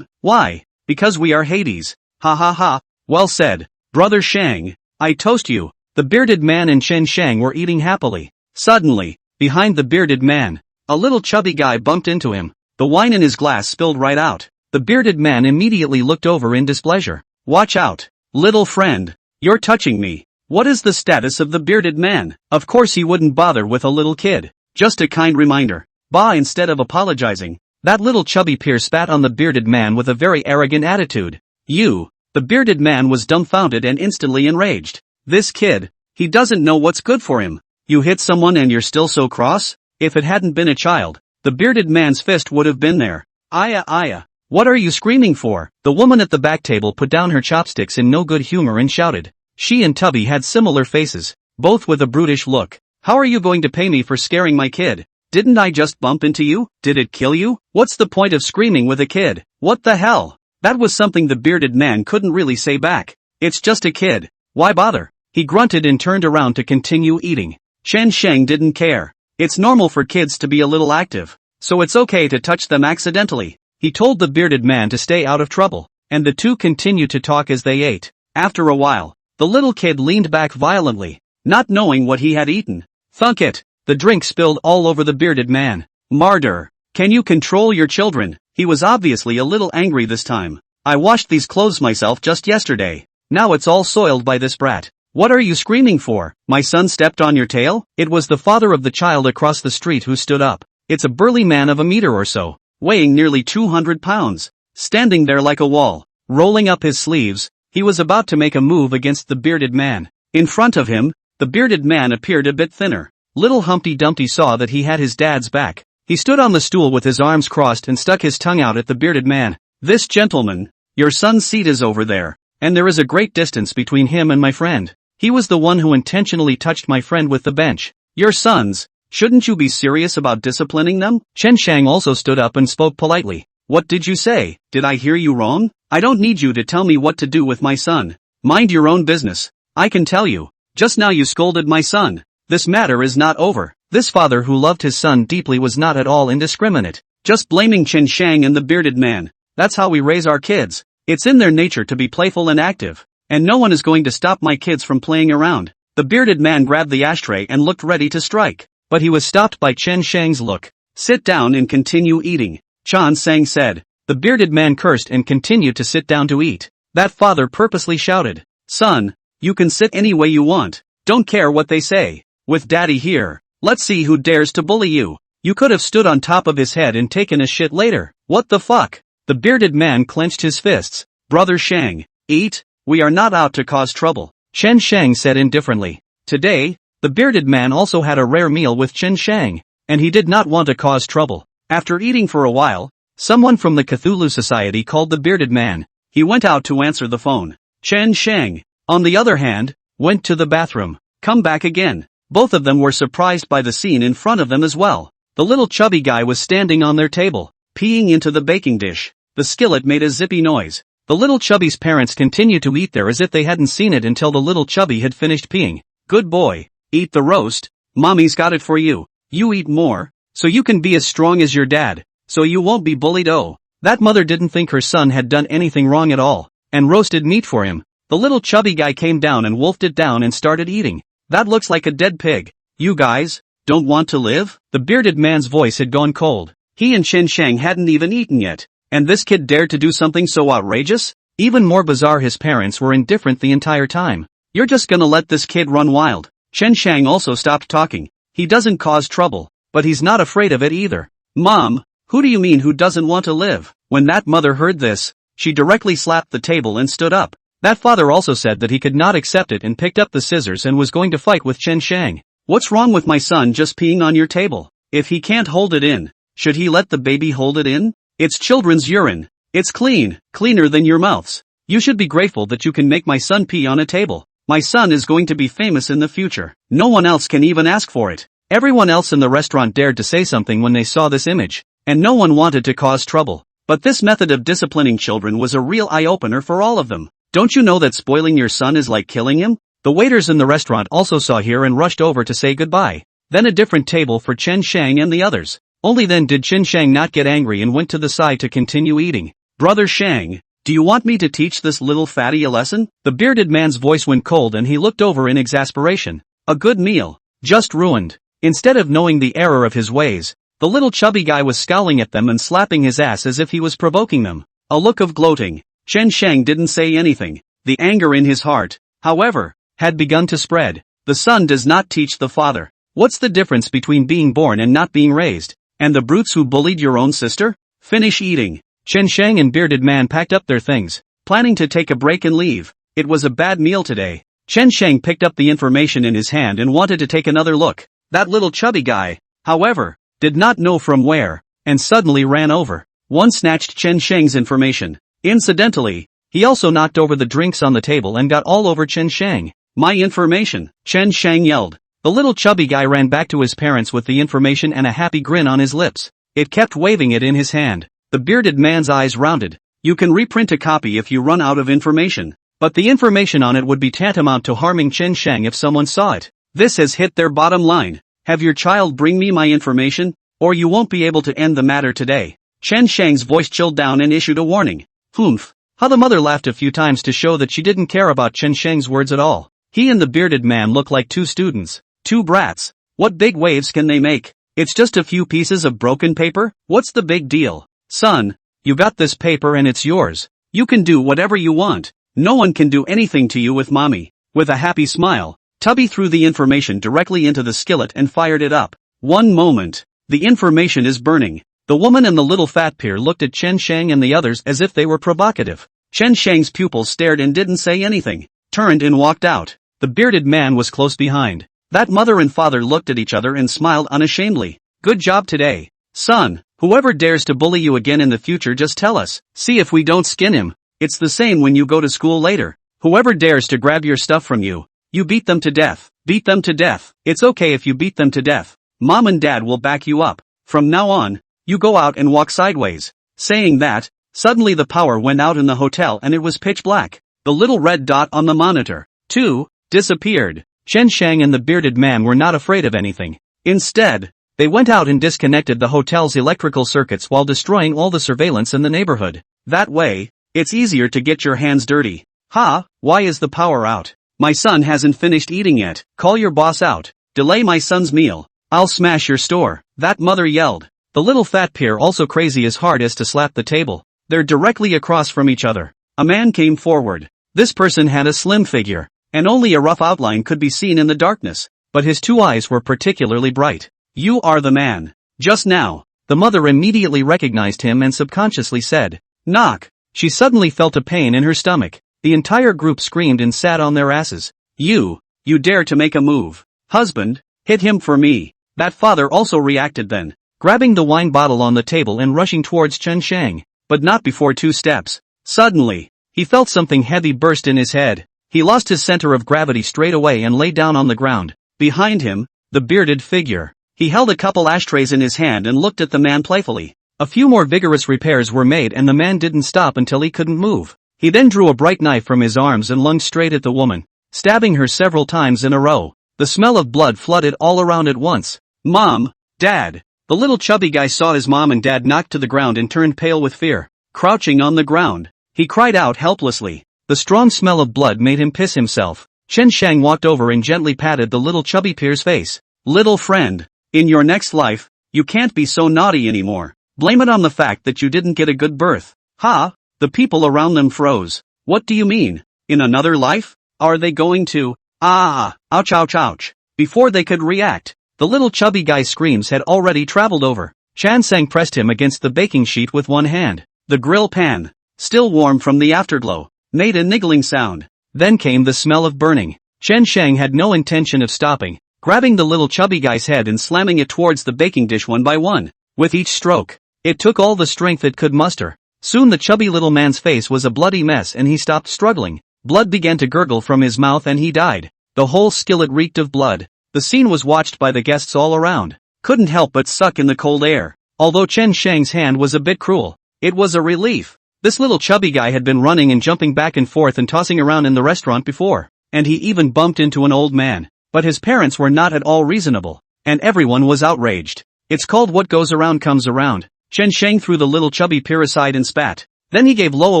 Why? Because we are Hades. Ha ha ha. Well said, Brother Shang. I toast you. The bearded man and Chen Shang were eating happily. Suddenly, behind the bearded man, a little chubby guy bumped into him. The wine in his glass spilled right out. The bearded man immediately looked over in displeasure. Watch out, little friend. You're touching me. What is the status of the bearded man? Of course he wouldn't bother with a little kid. Just a kind reminder. Bah, instead of apologizing, that little chubby peer spat on the bearded man with a very arrogant attitude. The bearded man was dumbfounded and instantly enraged. This kid, he doesn't know what's good for him. You hit someone and you're still so cross? If it hadn't been a child, the bearded man's fist would have been there. Aya. What are you screaming for? The woman at the back table put down her chopsticks in no good humor and shouted. She and Tubby had similar faces, both with a brutish look. How are you going to pay me for scaring my kid? Didn't I just bump into you? Did it kill you? What's the point of screaming with a kid? What the hell? That was something the bearded man couldn't really say back. It's just a kid. Why bother? He grunted and turned around to continue eating. Chen Sheng didn't care. It's normal for kids to be a little active, so it's okay to touch them accidentally. He told the bearded man to stay out of trouble, and the two continued to talk as they ate. After a while, the little kid leaned back violently, not knowing what he had eaten. Thunk it! The drink spilled all over the bearded man. Martyr! Can you control your children? He was obviously a little angry this time. I washed these clothes myself just yesterday. Now it's all soiled by this brat. What are you screaming for? My son stepped on your tail? It was the father of the child across the street who stood up. It's a burly man of a meter or so, weighing nearly 200 pounds, standing there like a wall, rolling up his sleeves. He was about to make a move against the bearded man. In front of him, the bearded man appeared a bit thinner. Little Humpty Dumpty saw that he had his dad's back. He stood on the stool with his arms crossed and stuck his tongue out at the bearded man. This gentleman, your son's seat is over there, and there is a great distance between him and my friend. He was the one who intentionally touched my friend with the bench. Your sons, shouldn't you be serious about disciplining them? Chen Shang also stood up and spoke politely. What did you say? Did I hear you wrong? I don't need you to tell me what to do with my son. Mind your own business. I can tell you. Just now you scolded my son. This matter is not over. This father who loved his son deeply was not at all indiscriminate, just blaming Chen Shang and the bearded man. That's how we raise our kids. It's in their nature to be playful and active, and no one is going to stop my kids from playing around. The bearded man grabbed the ashtray and looked ready to strike, but he was stopped by Chen Shang's look. Sit down and continue eating, Chan Sang said. The bearded man cursed and continued to sit down to eat. That father purposely shouted, Son, you can sit any way you want. Don't care what they say. With daddy here, let's see who dares to bully you. You could have stood on top of his head and taken a shit later. What the fuck? The bearded man clenched his fists. Brother Shang, eat. We are not out to cause trouble, Chen Shang said indifferently. Today, the bearded man also had a rare meal with Chen Shang, and he did not want to cause trouble. After eating for a while, someone from the Cthulhu Society called the bearded man. He went out to answer the phone. Chen Shang, on the other hand, went to the bathroom. Come back again. Both of them were surprised by the scene in front of them as well. The little chubby guy was standing on their table, peeing into the baking dish. The skillet made a zippy noise. The little chubby's parents continued to eat there as if they hadn't seen it until the little chubby had finished peeing. Good boy. Eat the roast. Mommy's got it for you. You eat more, so you can be as strong as your dad, so you won't be bullied. Oh. That mother didn't think her son had done anything wrong at all, and roasted meat for him. The little chubby guy came down and wolfed it down and started eating. That looks like a dead pig. You guys, don't want to live? The bearded man's voice had gone cold. He and Chen Shang hadn't even eaten yet, and this kid dared to do something so outrageous? Even more bizarre, his parents were indifferent the entire time. You're just gonna let this kid run wild. Chen Shang also stopped talking. He doesn't cause trouble, but he's not afraid of it either. Mom, who do you mean who doesn't want to live? When that mother heard this, she directly slapped the table and stood up. That father also said that he could not accept it and picked up the scissors and was going to fight with Chen Shang. What's wrong with my son just peeing on your table? If he can't hold it in, should he let the baby hold it in? It's children's urine. It's clean, cleaner than your mouths. You should be grateful that you can make my son pee on a table. My son is going to be famous in the future. No one else can even ask for it. Everyone else in the restaurant dared to say something when they saw this image, and no one wanted to cause trouble. But this method of disciplining children was a real eye-opener for all of them. Don't you know that spoiling your son is like killing him? The waiters in the restaurant also saw here and rushed over to say goodbye. Then a different table for Chen Shang and the others. Only then did Chen Shang not get angry and went to the side to continue eating. Brother Shang, do you want me to teach this little fatty a lesson? The bearded man's voice went cold and he looked over in exasperation. A good meal, just ruined. Instead of knowing the error of his ways, the little chubby guy was scowling at them and slapping his ass as if he was provoking them. A look of gloating. Chen Shang didn't say anything. The anger in his heart, however, had begun to spread. The son does not teach the father. What's the difference between being born and not being raised? And the brutes who bullied your own sister? Finish eating. Chen Shang and bearded man packed up their things, planning to take a break and leave. It was a bad meal today. Chen Shang picked up the information in his hand and wanted to take another look. That little chubby guy, however, did not know from where, and suddenly ran over. One snatched Chen Sheng's information. Incidentally, he also knocked over the drinks on the table and got all over Chen Sheng. My information, Chen Sheng yelled. The little chubby guy ran back to his parents with the information and a happy grin on his lips. It kept waving it in his hand. The bearded man's eyes rounded. You can reprint a copy if you run out of information. But the information on it would be tantamount to harming Chen Sheng if someone saw it. This has hit their bottom line. Have your child bring me my information, or you won't be able to end the matter today. Chen Sheng's voice chilled down and issued a warning. Humph. How the mother laughed a few times to show that she didn't care about Chen Sheng's words at all. He and the bearded man look like two students. Two brats. What big waves can they make? It's just a few pieces of broken paper? What's the big deal? Son, you got this paper and it's yours. You can do whatever you want. No one can do anything to you with mommy. With a happy smile, Tubby threw the information directly into the skillet and fired it up. One moment. The information is burning. The woman and the little fat peer looked at Chen Sheng and the others as if they were provocative. Chen Sheng's pupils stared and didn't say anything. Turned and walked out. The bearded man was close behind. That mother and father looked at each other and smiled unashamedly. Good job today. Son, whoever dares to bully you again in the future just tell us. See if we don't skin him. It's the same when you go to school later. Whoever dares to grab your stuff from you, you beat them to death. Beat them to death. It's okay if you beat them to death. Mom and dad will back you up. From now on, you go out and walk sideways. Saying that, suddenly the power went out in the hotel and it was pitch black. The little red dot on the monitor, too, disappeared. Chen Sheng and the bearded man were not afraid of anything. Instead, they went out and disconnected the hotel's electrical circuits while destroying all the surveillance in the neighborhood. That way, it's easier to get your hands dirty. Ha, why is the power out? My son hasn't finished eating yet. Call your boss out. Delay my son's meal. I'll smash your store. That mother yelled. The little fat peer also crazy as hard as to slap the table. They're directly across from each other. A man came forward. This person had a slim figure, and only a rough outline could be seen in the darkness, but his two eyes were particularly bright. You are the man. Just now, the mother immediately recognized him and subconsciously said, knock. She suddenly felt a pain in her stomach. The entire group screamed and sat on their asses. You dare to make a move. Husband, hit him for me. That father also reacted then, grabbing the wine bottle on the table and rushing towards Chen Sheng, but not before 2 steps. Suddenly, he felt something heavy burst in his head. He lost his center of gravity straight away and lay down on the ground. Behind him, the bearded figure. He held a couple ashtrays in his hand and looked at the man playfully. A few more vigorous repairs were made and the man didn't stop until he couldn't move. He then drew a bright knife from his arms and lunged straight at the woman, stabbing her several times in a row. The smell of blood flooded all around at once. Mom, Dad. The little chubby guy saw his mom and dad knocked to the ground and turned pale with fear. Crouching on the ground, he cried out helplessly. The strong smell of blood made him piss himself. Chen Sheng walked over and gently patted the little chubby peer's face. Little friend, in your next life, you can't be so naughty anymore. Blame it on the fact that you didn't get a good birth. Ha! The people around them froze. What do you mean? In another life? Are they going to? Ah! Ouch ouch ouch. Before they could react, the little chubby guy's screams had already traveled over. Chan Sang pressed him against the baking sheet with one hand. The grill pan, still warm from the afterglow, made a niggling sound. Then came the smell of burning. Chen Sheng had no intention of stopping, grabbing the little chubby guy's head and slamming it towards the baking dish one by one. With each stroke, it took all the strength it could muster. Soon the chubby little man's face was a bloody mess and he stopped struggling. Blood began to gurgle from his mouth and he died. The whole skillet reeked of blood. The scene was watched by the guests all around. Couldn't help but suck in the cold air. Although Chen Sheng's hand was a bit cruel, it was a relief. This little chubby guy had been running and jumping back and forth and tossing around in the restaurant before, and he even bumped into an old man. But his parents were not at all reasonable, and everyone was outraged. It's called what goes around comes around. Chen Sheng threw the little chubby peer aside and spat. Then he gave Lo a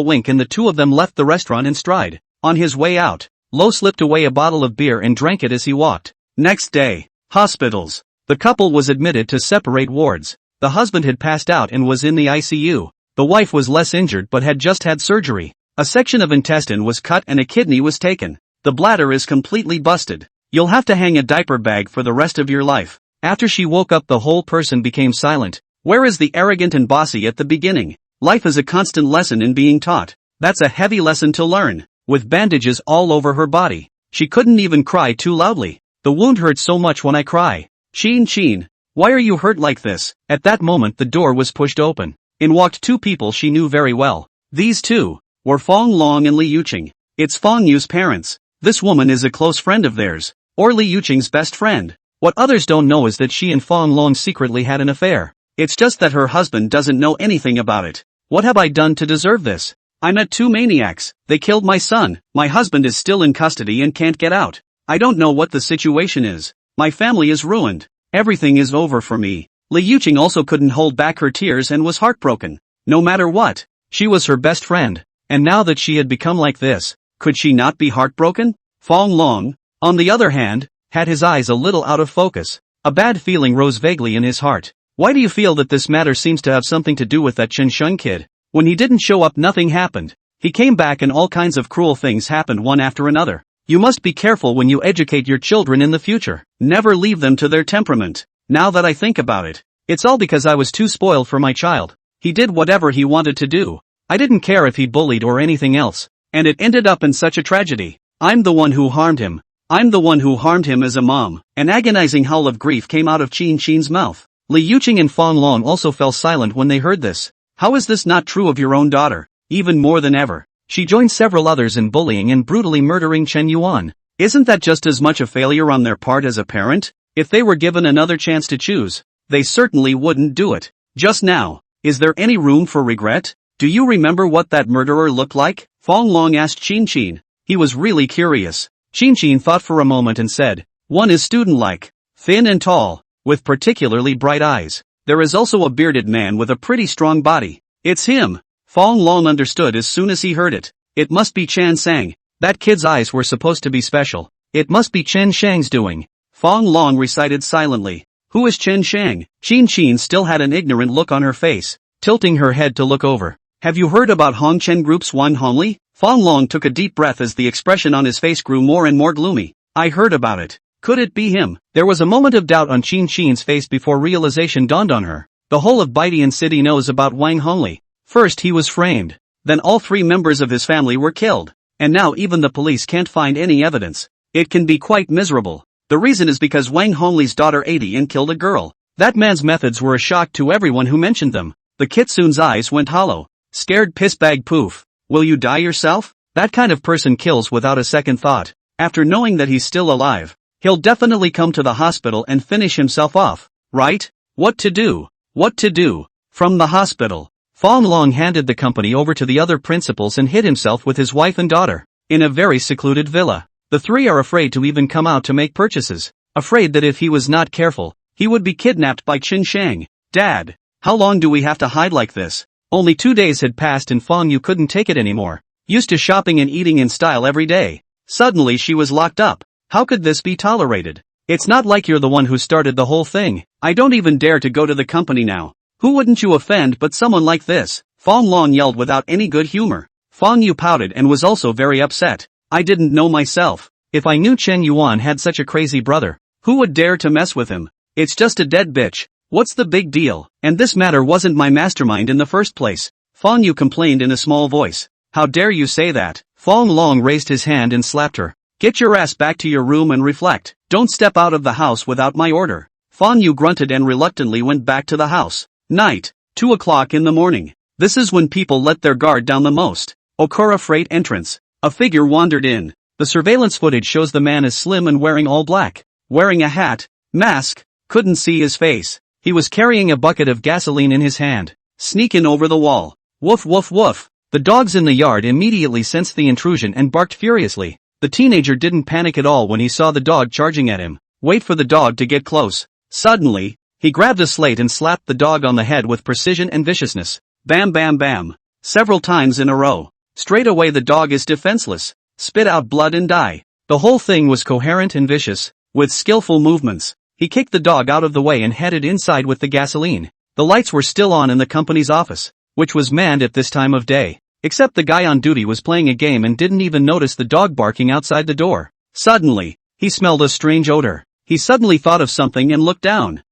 wink and the two of them left the restaurant in stride. On his way out, Lo slipped away a bottle of beer and drank it as he walked. Next day, hospitals. The couple was admitted to separate wards. The husband had passed out and was in the ICU. The wife was less injured but had just had surgery. A section of intestine was cut and a kidney was taken. The bladder is completely busted. You'll have to hang a diaper bag for the rest of your life. After she woke up, the whole person became silent. Where is the arrogant and bossy at the beginning? Life is a constant lesson in being taught. That's a heavy lesson to learn. With bandages all over her body, she couldn't even cry too loudly. The wound hurts so much when I cry. Sheen, why are you hurt like this? At that moment the door was pushed open. In walked two people she knew very well. These two were Fong Long and Li Yuqing. It's Fong Yu's parents. This woman is a close friend of theirs, or Li Yuqing's best friend. What others don't know is that she and Fong Long secretly had an affair. It's just that her husband doesn't know anything about it. What have I done to deserve this? I met two maniacs. They killed my son. My husband is still in custody and can't get out. I don't know what the situation is. My family is ruined. Everything is over for me. Li Yuqing also couldn't hold back her tears and was heartbroken. No matter what, she was her best friend. And now that she had become like this, could she not be heartbroken? Fong Long, on the other hand, had his eyes a little out of focus. A bad feeling rose vaguely in his heart. Why do you feel that this matter seems to have something to do with that Chen Sheng kid? When he didn't show up, nothing happened. He came back and all kinds of cruel things happened one after another. You must be careful when you educate your children in the future. Never leave them to their temperament. Now that I think about it, it's all because I was too spoiled for my child. He did whatever he wanted to do. I didn't care if he bullied or anything else. And it ended up in such a tragedy. I'm the one who harmed him. I'm the one who harmed him as a mom. An agonizing howl of grief came out of Qin Qin's mouth. Li Yuqing and Fong Long also fell silent when they heard this. How is this not true of your own daughter? Even more than ever, she joined several others in bullying and brutally murdering Chen Yuan. Isn't that just as much a failure on their part as a parent? If they were given another chance to choose, they certainly wouldn't do it. Just now, is there any room for regret? Do you remember what that murderer looked like? Fong Long asked Qin Qin. He was really curious. Qin Qin thought for a moment and said, one is student-like, thin and tall, with particularly bright eyes. There is also a bearded man with a pretty strong body. It's him. Fong Long understood as soon as he heard it. It must be Chan Sang. That kid's eyes were supposed to be special. It must be Chen Shang's doing. Fong Long recited silently. Who is Chen Shang? Qin Qin still had an ignorant look on her face, tilting her head to look over. Have you heard about Hong Chen Group's Wan Hongli? Fong Long took a deep breath as the expression on his face grew more and more gloomy. I heard about it. Could it be him? There was a moment of doubt on Qin Qin's face before realization dawned on her. The whole of Baidian City knows about Wang Hongli. First he was framed. Then all three members of his family were killed. And now even the police can't find any evidence. It can be quite miserable. The reason is because Wang Hongli's daughter Adian killed a girl. That man's methods were a shock to everyone who mentioned them. The kitsune's eyes went hollow. Scared pissbag poof. Will you die yourself? That kind of person kills without a second thought. After knowing that he's still alive, he'll definitely come to the hospital and finish himself off, right? What to do? What to do? From the hospital, Fong Long handed the company over to the other principals and hid himself with his wife and daughter, in a very secluded villa. The three are afraid to even come out to make purchases, afraid that if he was not careful, he would be kidnapped by Qin Shang. Dad, how long do we have to hide like this? Only 2 days had passed and Fong Yu couldn't take it anymore. Used to shopping and eating in style every day. Suddenly she was locked up. How could this be tolerated? It's not like you're the one who started the whole thing. I don't even dare to go to the company now. Who wouldn't you offend but someone like this? Fong Long yelled without any good humor. Fong Yu pouted and was also very upset. I didn't know myself. If I knew Chen Yuan had such a crazy brother, who would dare to mess with him? It's just a dead bitch. What's the big deal? And this matter wasn't my mastermind in the first place. Fong Yu complained in a small voice. How dare you say that? Fong Long raised his hand and slapped her. Get your ass back to your room and reflect. Don't step out of the house without my order. Fong Yu grunted and reluctantly went back to the house. Night. 2 o'clock in the morning. This is when people let their guard down the most. Okura Freight entrance. A figure wandered in. The surveillance footage shows the man is slim and wearing all black. Wearing a hat, mask, couldn't see his face. He was carrying a bucket of gasoline in his hand. Sneaking over the wall. Woof woof woof. The dogs in the yard immediately sensed the intrusion and barked furiously. The teenager didn't panic at all when he saw the dog charging at him. Wait for the dog to get close. Suddenly, he grabbed a slate and slapped the dog on the head with precision and viciousness. Bam bam bam. Several times in a row. Straight away the dog is defenseless. Spit out blood and die. The whole thing was coherent and vicious, with skillful movements. He kicked the dog out of the way and headed inside with the gasoline. The lights were still on in the company's office, which was manned at this time of day. Except the guy on duty was playing a game and didn't even notice the dog barking outside the door. Suddenly, he smelled a strange odor. He suddenly thought of something and looked down.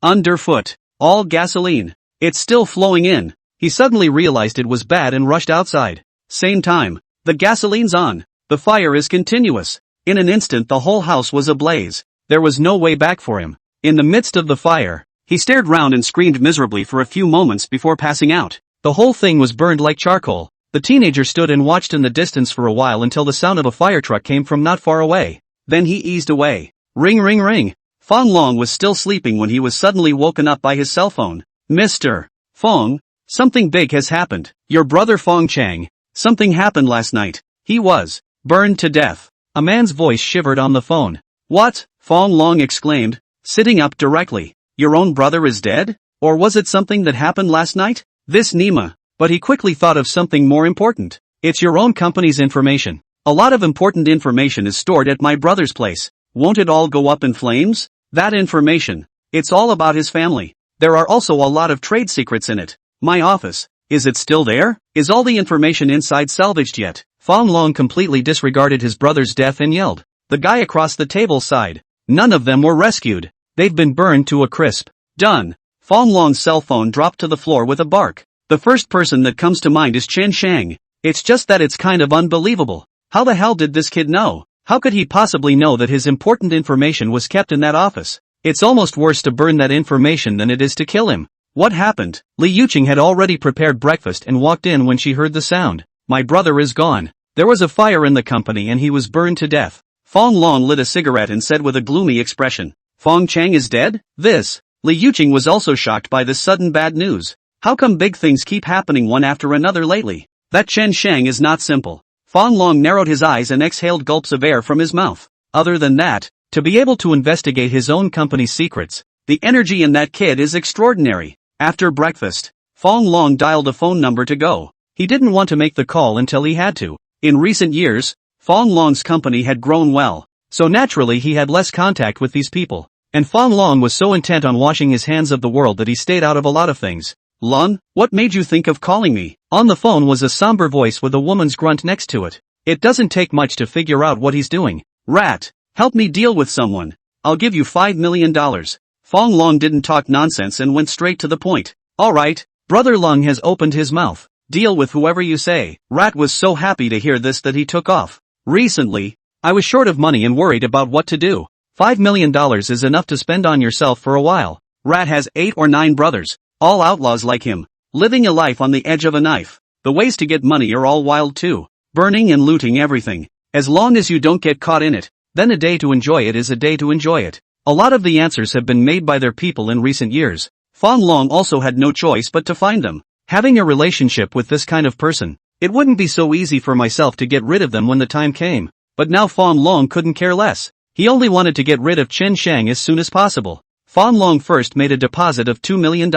Underfoot. All gasoline. It's still flowing in. He suddenly realized it was bad and rushed outside. Same time. The gasoline's on. The fire is continuous. In an instant the whole house was ablaze. There was no way back for him. In the midst of the fire, He stared round and screamed miserably for a few moments before passing out. The whole thing was burned like charcoal. The teenager stood and watched in the distance for a while until the sound of a fire truck came from not far away. Then he eased away. Ring ring ring. Fong Long was still sleeping when he was suddenly woken up by his cell phone. Mr. Fong, something big has happened. Your brother Fong Chang. Something happened last night. He was burned to death. A man's voice shivered on the phone. What? Fong Long exclaimed, sitting up directly. Your own brother is dead? Or was it something that happened last night? This Nima. But he quickly thought of something more important. It's your own company's information. A lot of important information is stored at my brother's place. Won't it all go up in flames? That information. It's all about his family. There are also a lot of trade secrets in it. My office. Is it still there? Is all the information inside salvaged yet? Fong Long completely disregarded his brother's death and yelled. The guy across the table sighed. None of them were rescued. They've been burned to a crisp. Done. Fong Long's cell phone dropped to the floor with a bark. The first person that comes to mind is Chen Shang. It's just that it's kind of unbelievable. How the hell did this kid know? How could he possibly know that his important information was kept in that office? It's almost worse to burn that information than it is to kill him. What happened? Li Yuqing had already prepared breakfast and walked in when she heard the sound. My brother is gone. There was a fire in the company and he was burned to death. Fong Long lit a cigarette and said with a gloomy expression, Fong Chang is dead? Li Yuqing was also shocked by this sudden bad news. How come big things keep happening one after another lately? That Chen Shang is not simple. Fong Long narrowed his eyes and exhaled gulps of air from his mouth. Other than that, to be able to investigate his own company's secrets, the energy in that kid is extraordinary. After breakfast, Fong Long dialed a phone number to go. He didn't want to make the call until he had to. In recent years, Fong Long's company had grown well, so naturally he had less contact with these people. And Fong Long was so intent on washing his hands of the world that he stayed out of a lot of things. Lun, what made you think of calling me? On the phone was a somber voice with a woman's grunt next to it. It doesn't take much to figure out what he's doing. Rat, help me deal with someone. I'll give you $5 million. Fong Long didn't talk nonsense and went straight to the point. Alright, Brother Lung has opened his mouth. Deal with whoever you say. Rat was so happy to hear this that he took off. Recently, I was short of money and worried about what to do. $5 million is enough to spend on yourself for a while. Rat has 8 or 9 brothers, all outlaws like him, living a life on the edge of a knife. The ways to get money are all wild too, burning and looting everything. As long as you don't get caught in it, then a day to enjoy it is a day to enjoy it. A lot of the answers have been made by their people in recent years. Fong Long also had no choice but to find them. Having a relationship with this kind of person, it wouldn't be so easy for myself to get rid of them when the time came. But now Fong Long couldn't care less. He only wanted to get rid of Chen Shang as soon as possible. Fong Long first made a deposit of $2 million.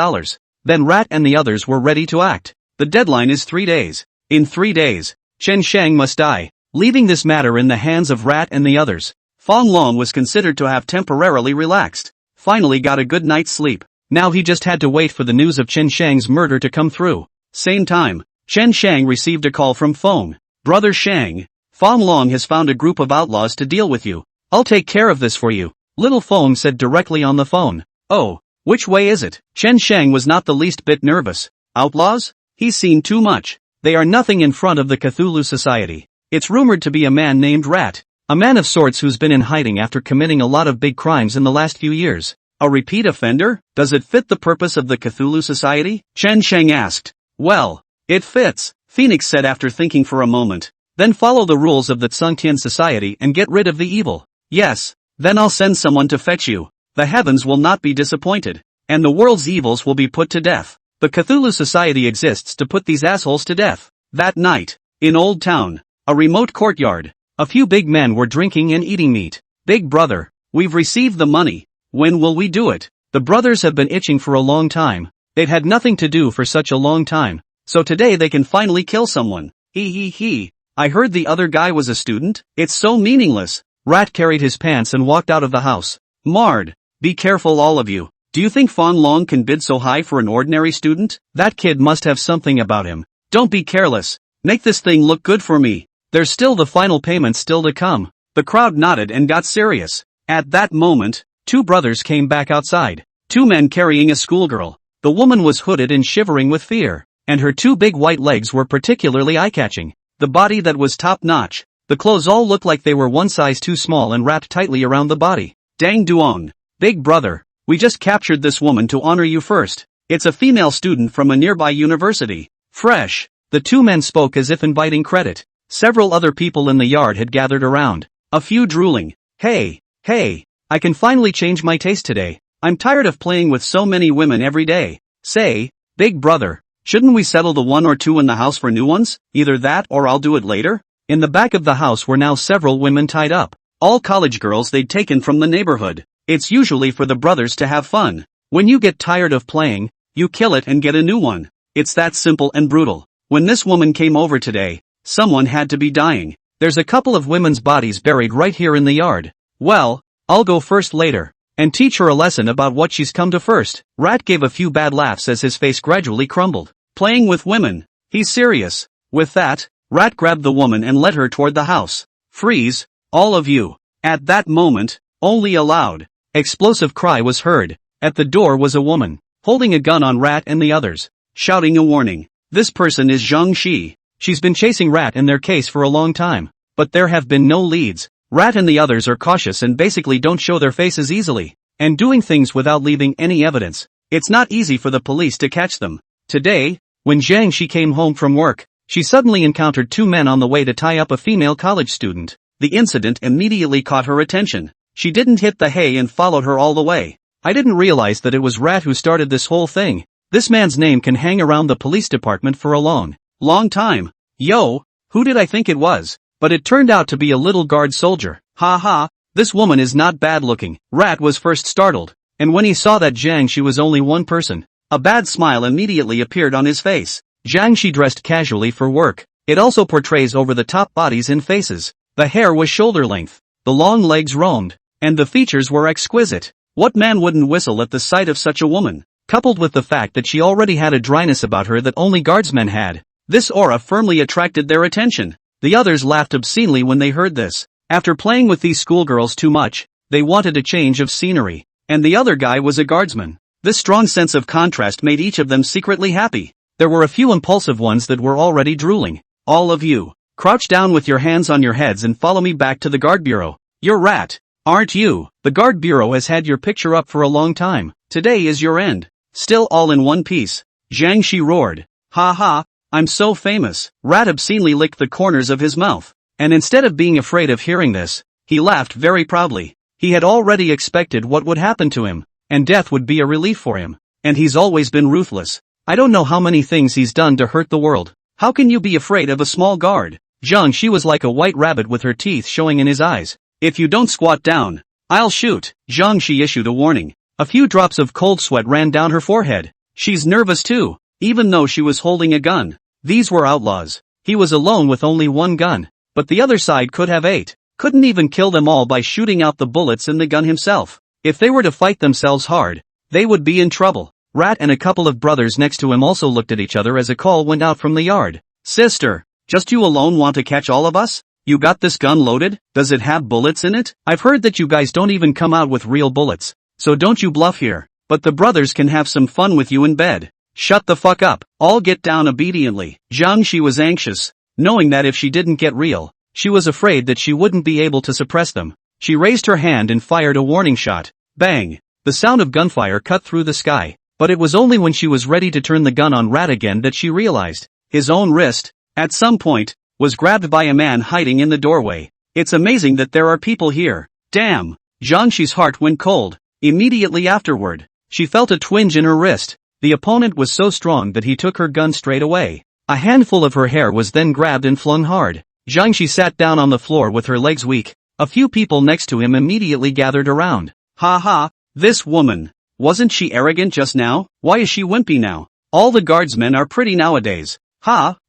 Then Rat and the others were ready to act. The deadline is 3 days. In 3 days, Chen Shang must die, leaving this matter in the hands of Rat and the others. Fong Long was considered to have temporarily relaxed. Finally got a good night's sleep. Now he just had to wait for the news of Chen Shang's murder to come through. Same time, Chen Shang received a call from Fong. Brother Shang, Fong Long has found a group of outlaws to deal with you. I'll take care of this for you. Little Fong said directly on the phone. Oh, which way is it? Chen Shang was not the least bit nervous. Outlaws? He's seen too much. They are nothing in front of the Cthulhu Society. It's rumored to be a man named Rat. A man of sorts who's been in hiding after committing a lot of big crimes in the last few years. A repeat offender? Does it fit the purpose of the Cthulhu Society? Chen Shang asked. Well, it fits, Phoenix said after thinking for a moment. Then follow the rules of the Tsungtian Society and get rid of the evil. Yes, then I'll send someone to fetch you. The heavens will not be disappointed, and the world's evils will be put to death. The Cthulhu Society exists to put these assholes to death. That night, in Old Town, a remote courtyard, a few big men were drinking and eating meat. Big brother, we've received the money. When will we do it? The brothers have been itching for a long time. They've had nothing to do for such a long time. So today they can finally kill someone. He. I heard the other guy was a student. It's so meaningless. Rat carried his pants and walked out of the house. Marred. Be careful all of you. Do you think Fong Long can bid so high for an ordinary student? That kid must have something about him. Don't be careless. Make this thing look good for me. There's still the final payment still to come. The crowd nodded and got serious. At that moment, 2 brothers came back outside. 2 men carrying a schoolgirl. The woman was hooded and shivering with fear, and her 2 big white legs were particularly eye-catching. The body that was top-notch. The clothes all looked like they were one size too small and wrapped tightly around the body. Dang Duong. Big brother, We just captured this woman to honor you first. It's a female student from a nearby university. Fresh. The two men spoke as if inviting credit. Several other people in the yard had gathered around. A few drooling. Hey, I can finally change my taste today. I'm tired of playing with so many women every day. Say, big brother, shouldn't we settle the 1 or 2 in the house for new ones? Either that or I'll do it later. In the back of the house were now several women tied up. All college girls they'd taken from the neighborhood. It's usually for the brothers to have fun. When you get tired of playing, you kill it and get a new one. It's that simple and brutal. When this woman came over today, someone had to be dying. There's a couple of women's bodies buried right here in the yard. Well, I'll go first later, and teach her a lesson about what she's come to first. Rat gave a few bad laughs as his face gradually crumbled. Playing with women? He's serious. With that, Rat grabbed the woman and led her toward the house. Freeze, all of you. At that moment, only a loud, explosive cry was heard. At the door was a woman, holding a gun on Rat and the others, shouting a warning. This person is Zhang Shi. She's been chasing Rat and their case for a long time, but there have been no leads. Rat and the others are cautious and basically don't show their faces easily, and doing things without leaving any evidence. It's not easy for the police to catch them. Today, when Zhang Shi came home from work, she suddenly encountered 2 men on the way to tie up a female college student. The incident immediately caught her attention. She didn't hit the hay and followed her all the way. I didn't realize that it was Rat who started this whole thing. This man's name can hang around the police department for a long time. Yo, who did I think it was? But it turned out to be a little guard soldier. Ha, this woman is not bad looking. Rat was first startled, and when he saw that Zhang Shi was only one person, a bad smile immediately appeared on his face. Zhang Shi dressed casually for work. It also portrays over-the-top bodies and faces. The hair was shoulder length, the long legs roamed, and the features were exquisite. What man wouldn't whistle at the sight of such a woman? Coupled with the fact that she already had a dryness about her that only guardsmen had, this aura firmly attracted their attention. The others laughed obscenely when they heard this. After playing with these schoolgirls too much, they wanted a change of scenery. And the other guy was a guardsman. This strong sense of contrast made each of them secretly happy. There were a few impulsive ones that were already drooling. All of you, crouch down with your hands on your heads and follow me back to the guard bureau. You're Rat, aren't you? The guard bureau has had your picture up for a long time. Today is your end. Still all in one piece. Zhang Shi roared. Ha, I'm so famous. Rat obscenely licked the corners of his mouth. And instead of being afraid of hearing this, he laughed very proudly. He had already expected what would happen to him, and death would be a relief for him. And he's always been ruthless. I don't know how many things he's done to hurt the world. How can you be afraid of a small guard? Zhang Shi was like a white rabbit with her teeth showing in his eyes. If you don't squat down, I'll shoot. Zhang Shi issued a warning. A few drops of cold sweat ran down her forehead. She's nervous too, even though she was holding a gun. These were outlaws. He was alone with only one gun, but the other side could have 8. Couldn't even kill them all by shooting out the bullets in the gun himself. If they were to fight themselves hard, they would be in trouble. Rat and a couple of brothers next to him also looked at each other as a call went out from the yard. Sister, just you alone want to catch all of us? You got this gun loaded? Does it have bullets in it? I've heard that you guys don't even come out with real bullets, so don't you bluff here. But the brothers can have some fun with you in bed. Shut the fuck up. All get down obediently. Zhang Shi was anxious, knowing that if she didn't get real, she was afraid that she wouldn't be able to suppress them. She raised her hand and fired a warning shot. Bang! The sound of gunfire cut through the sky, but it was only when she was ready to turn the gun on Rat again that she realized his own wrist, at some point, was grabbed by a man hiding in the doorway. It's amazing that there are people here. Damn! Zhang Shi's heart went cold. Immediately afterward, she felt a twinge in her wrist. The opponent was so strong that he took her gun straight away. A handful of her hair was then grabbed and flung hard. Zhang Shi sat down on the floor with her legs weak. A few people next to him immediately gathered around. Ha, this woman. Wasn't she arrogant just now? Why is she wimpy now? All the guardsmen are pretty nowadays.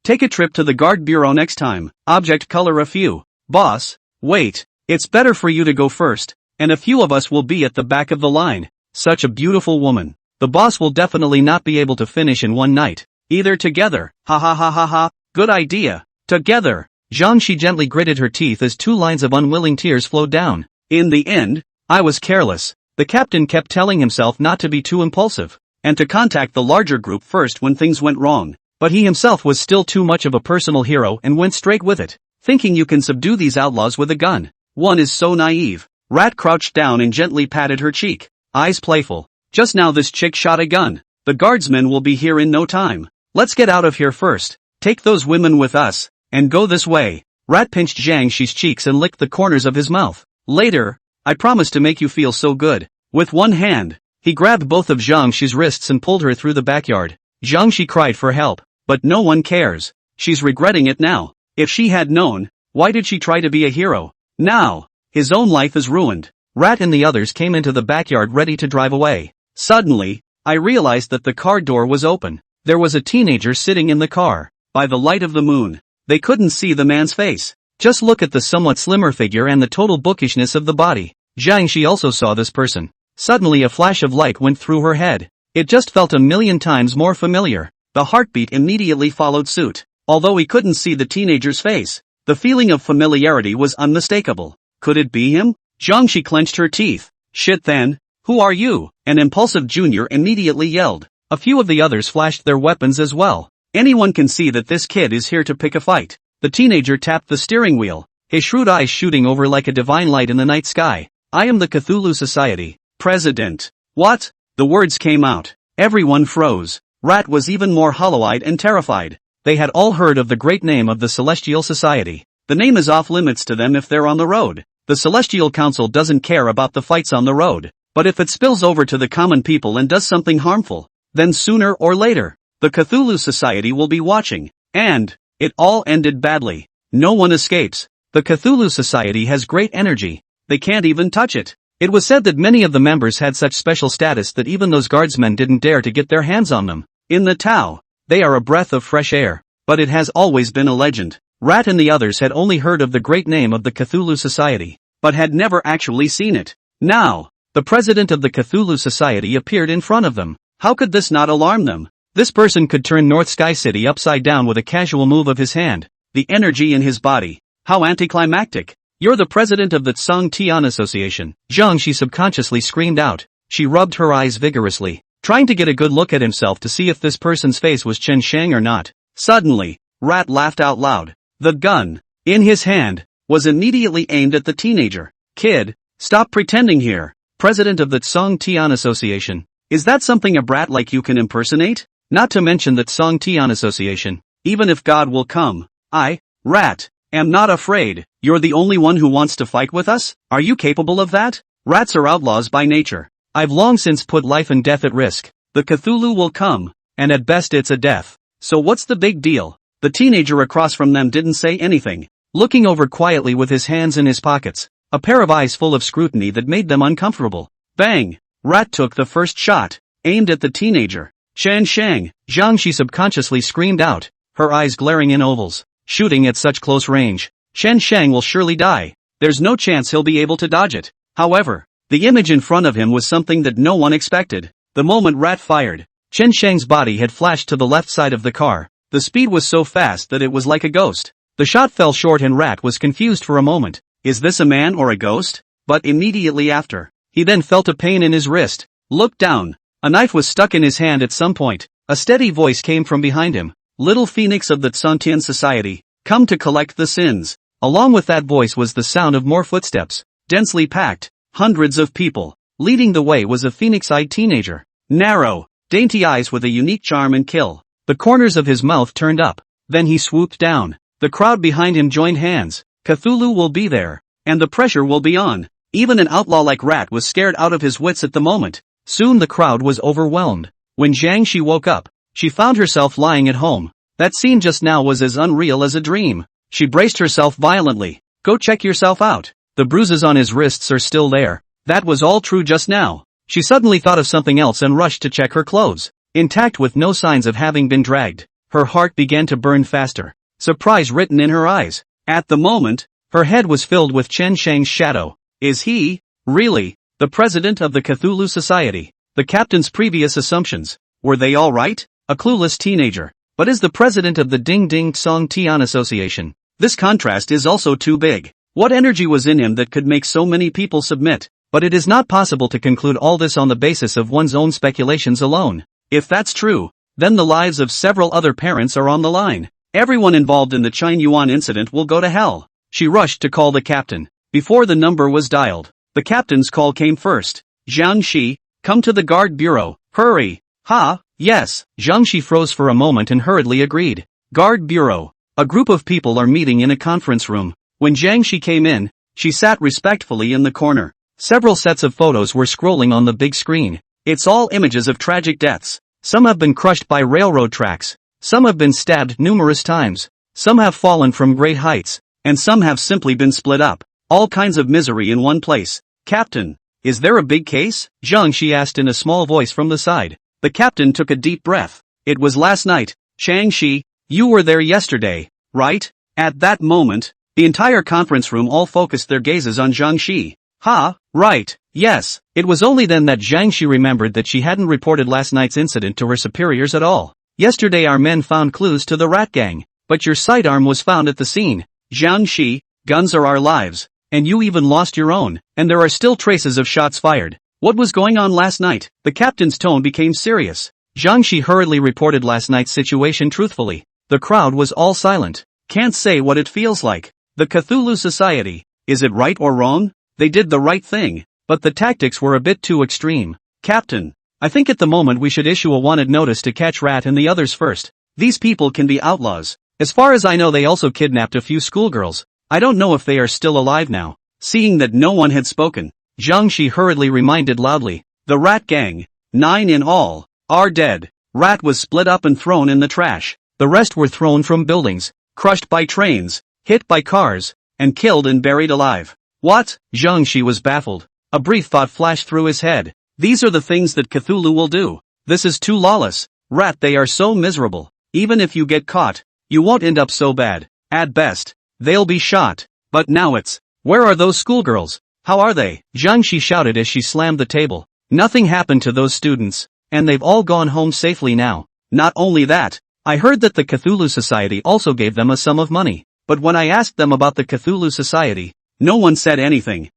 Take a trip to the guard bureau next time. Object color a few. Boss, wait. It's better for you to go first, and a few of us will be at the back of the line. Such a beautiful woman. The boss will definitely not be able to finish in one night. Either together. Ha. Good idea. Together. Zhang Shi gently gritted her teeth as 2 lines of unwilling tears flowed down. In the end, I was careless. The captain kept telling himself not to be too impulsive, and to contact the larger group first when things went wrong. But he himself was still too much of a personal hero and went straight with it, thinking you can subdue these outlaws with a gun. One is so naive. Rat crouched down and gently patted her cheek. eyes playful. Just now this chick shot a gun. The guardsmen will be here in no time. Let's get out of here first. Take those women with us, and go this way. Rat pinched Zhang Shi's cheeks and licked the corners of his mouth. Later, I promise to make you feel so good. With one hand, he grabbed both of Zhang Shi's wrists and pulled her through the backyard. Zhang Shi cried for help, but no one cares. She's regretting it now. If she had known, why did she try to be a hero? Now, his own life is ruined. Rat and the others came into the backyard ready to drive away. Suddenly, I realized that the car door was open. There was a teenager sitting in the car. By the light of the moon, they couldn't see the man's face. Just look at the somewhat slimmer figure and the total bookishness of the body. Zhang Shi also saw this person. Suddenly a flash of light went through her head. It just felt a million times more familiar. The heartbeat immediately followed suit. Although he couldn't see the teenager's face, the feeling of familiarity was unmistakable. Could it be him? Zhang Shi clenched her teeth. Shit then. Who are you? An impulsive junior immediately yelled. A few of the others flashed their weapons as well. Anyone can see that this kid is here to pick a fight. The teenager tapped the steering wheel, his shrewd eyes shooting over like a divine light in the night sky. I am the Cthulhu Society, President. What? The words came out. Everyone froze. Rat was even more hollow-eyed and terrified. They had all heard of the great name of the Celestial Society. The name is off limits to them if they're on the road. The Celestial Council doesn't care about the fights on the road. But if it spills over to the common people and does something harmful, then sooner or later, the Cthulhu Society will be watching. And it all ended badly. No one escapes. The Cthulhu Society has great energy. They can't even touch it. It was said that many of the members had such special status that even those guardsmen didn't dare to get their hands on them. In the Tao, they are a breath of fresh air. But it has always been a legend. Rat and the others had only heard of the great name of the Cthulhu Society, but had never actually seen it. Now, the president of the Cthulhu Society appeared in front of them. How could this not alarm them? This person could turn North Sky City upside down with a casual move of his hand. The energy in his body. How anticlimactic. You're the president of the Tsang Tian Association. Zhang Shi subconsciously screamed out. She rubbed her eyes vigorously, trying to get a good look at himself to see if this person's face was Chen Shang or not. Suddenly, Rat laughed out loud. The gun, in his hand, was immediately aimed at the teenager. Kid, stop pretending here. President of the Tsang Tian Association. Is that something a brat like you can impersonate? Not to mention the Tsang Tian Association. Even if God will come, I, Rat, am not afraid. You're the only one who wants to fight with us? Are you capable of that? Rats are outlaws by nature. I've long since put life and death at risk. The Cthulhu will come, and at best it's a death. So what's the big deal? The teenager across from them didn't say anything, looking over quietly with his hands in his pockets, a pair of eyes full of scrutiny that made them uncomfortable. Bang! Rat took the first shot, aimed at the teenager. Chen Shang, Zhang Shi subconsciously screamed out, her eyes glaring in ovals. Shooting at such close range, Chen Shang will surely die. There's no chance he'll be able to dodge it. However, the image in front of him was something that no one expected. The moment Rat fired, Chen Shang's body had flashed to the left side of the car. The speed was so fast that it was like a ghost. The shot fell short and Rat was confused for a moment. Is this a man or a ghost? But immediately after, he then felt a pain in his wrist. Looked down. A knife was stuck in his hand at some point. A steady voice came from behind him. Little Phoenix of the Tsangtian Society, come to collect the sins. Along with that voice was the sound of more footsteps. Densely packed, hundreds of people. Leading the way was a phoenix-eyed teenager. Narrow, dainty eyes with a unique charm and kill. The corners of his mouth turned up. Then he swooped down. The crowd behind him joined hands. Cthulhu will be there. And the pressure will be on. Even an outlaw like Rat was scared out of his wits at the moment. Soon the crowd was overwhelmed. When Zhang Shi woke up, she found herself lying at home. That scene just now was as unreal as a dream. She braced herself violently. Go check yourself out. The bruises on his wrists are still there. That was all true just now. She suddenly thought of something else and rushed to check her clothes. Intact with no signs of having been dragged. Her heart began to burn faster. Surprise written in her eyes. At the moment, her head was filled with Chen Shang's shadow. Is he, really, the president of the Cthulhu Society? The captain's previous assumptions, were they all right? A clueless teenager, but is the president of the Ding Ding Tsang Tian Association. This contrast is also too big. What energy was in him that could make so many people submit? But it is not possible to conclude all this on the basis of one's own speculations alone. If that's true, then the lives of several other parents are on the line. Everyone involved in the China Yuan incident will go to hell. She rushed to call the captain. Before the number was dialed, the captain's call came first. Jiangxi, come to the guard bureau, hurry. Ha, yes. Jiangxi froze for a moment and hurriedly agreed. Guard bureau. A group of people are meeting in a conference room. When Jiangxi came in, she sat respectfully in the corner. Several sets of photos were scrolling on the big screen. It's all images of tragic deaths. Some have been crushed by railroad tracks. Some have been stabbed numerous times. Some have fallen from great heights. And some have simply been split up. All kinds of misery in one place. Captain, is there a big case? Jiangxi asked in a small voice from the side. The captain took a deep breath. It was last night. Jiangxi, you were there yesterday, right? At that moment, the entire conference room all focused their gazes on Jiangxi. Ha, right, yes. It was only then that Jiangxi remembered that she hadn't reported last night's incident to her superiors at all. Yesterday our men found clues to the rat gang, but your sidearm was found at the scene. Jiangxi, guns are our lives, and you even lost your own, and there are still traces of shots fired. What was going on last night? The captain's tone became serious. Jiangxi hurriedly reported last night's situation truthfully. The crowd was all silent. Can't say what it feels like. The Cthulhu Society. Is it right or wrong? They did the right thing, but the tactics were a bit too extreme. Captain, I think at the moment we should issue a wanted notice to catch Rat and the others first. These people can be outlaws. As far as I know they also kidnapped a few schoolgirls. I don't know if they are still alive now. Seeing that no one had spoken, Jiangxi hurriedly reminded loudly. The rat gang, 9 in all, are dead. Rat was split up and thrown in the trash. The rest were thrown from buildings, crushed by trains, hit by cars, and killed and buried alive. What? Jiangxi was baffled. A brief thought flashed through his head. These are the things that Cthulhu will do. This is too lawless. Rat, they are so miserable. Even if you get caught, you won't end up so bad. At best, they'll be shot. But now it's, where are those schoolgirls? How are they? Jiangxi shouted as she slammed the table. Nothing happened to those students, and they've all gone home safely now. Not only that, I heard that the Cthulhu Society also gave them a sum of money. But when I asked them about the Cthulhu Society, no one said anything.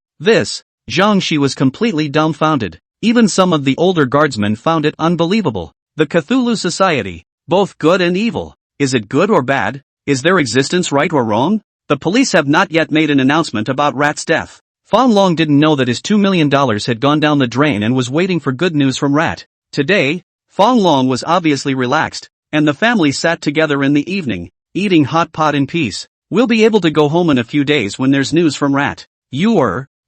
Jiangxi was completely dumbfounded. Even some of the older guardsmen found it unbelievable. The Cthulhu Society, both good and evil. Is it good or bad? Is their existence right or wrong? The police have not yet made an announcement about Rat's death. Fan Long didn't know that his $2 million had gone down the drain and was waiting for good news from Rat. Today, Fan Long was obviously relaxed, and the family sat together in the evening, eating hot pot in peace. We'll be able to go home in a few days when there's news from Rat.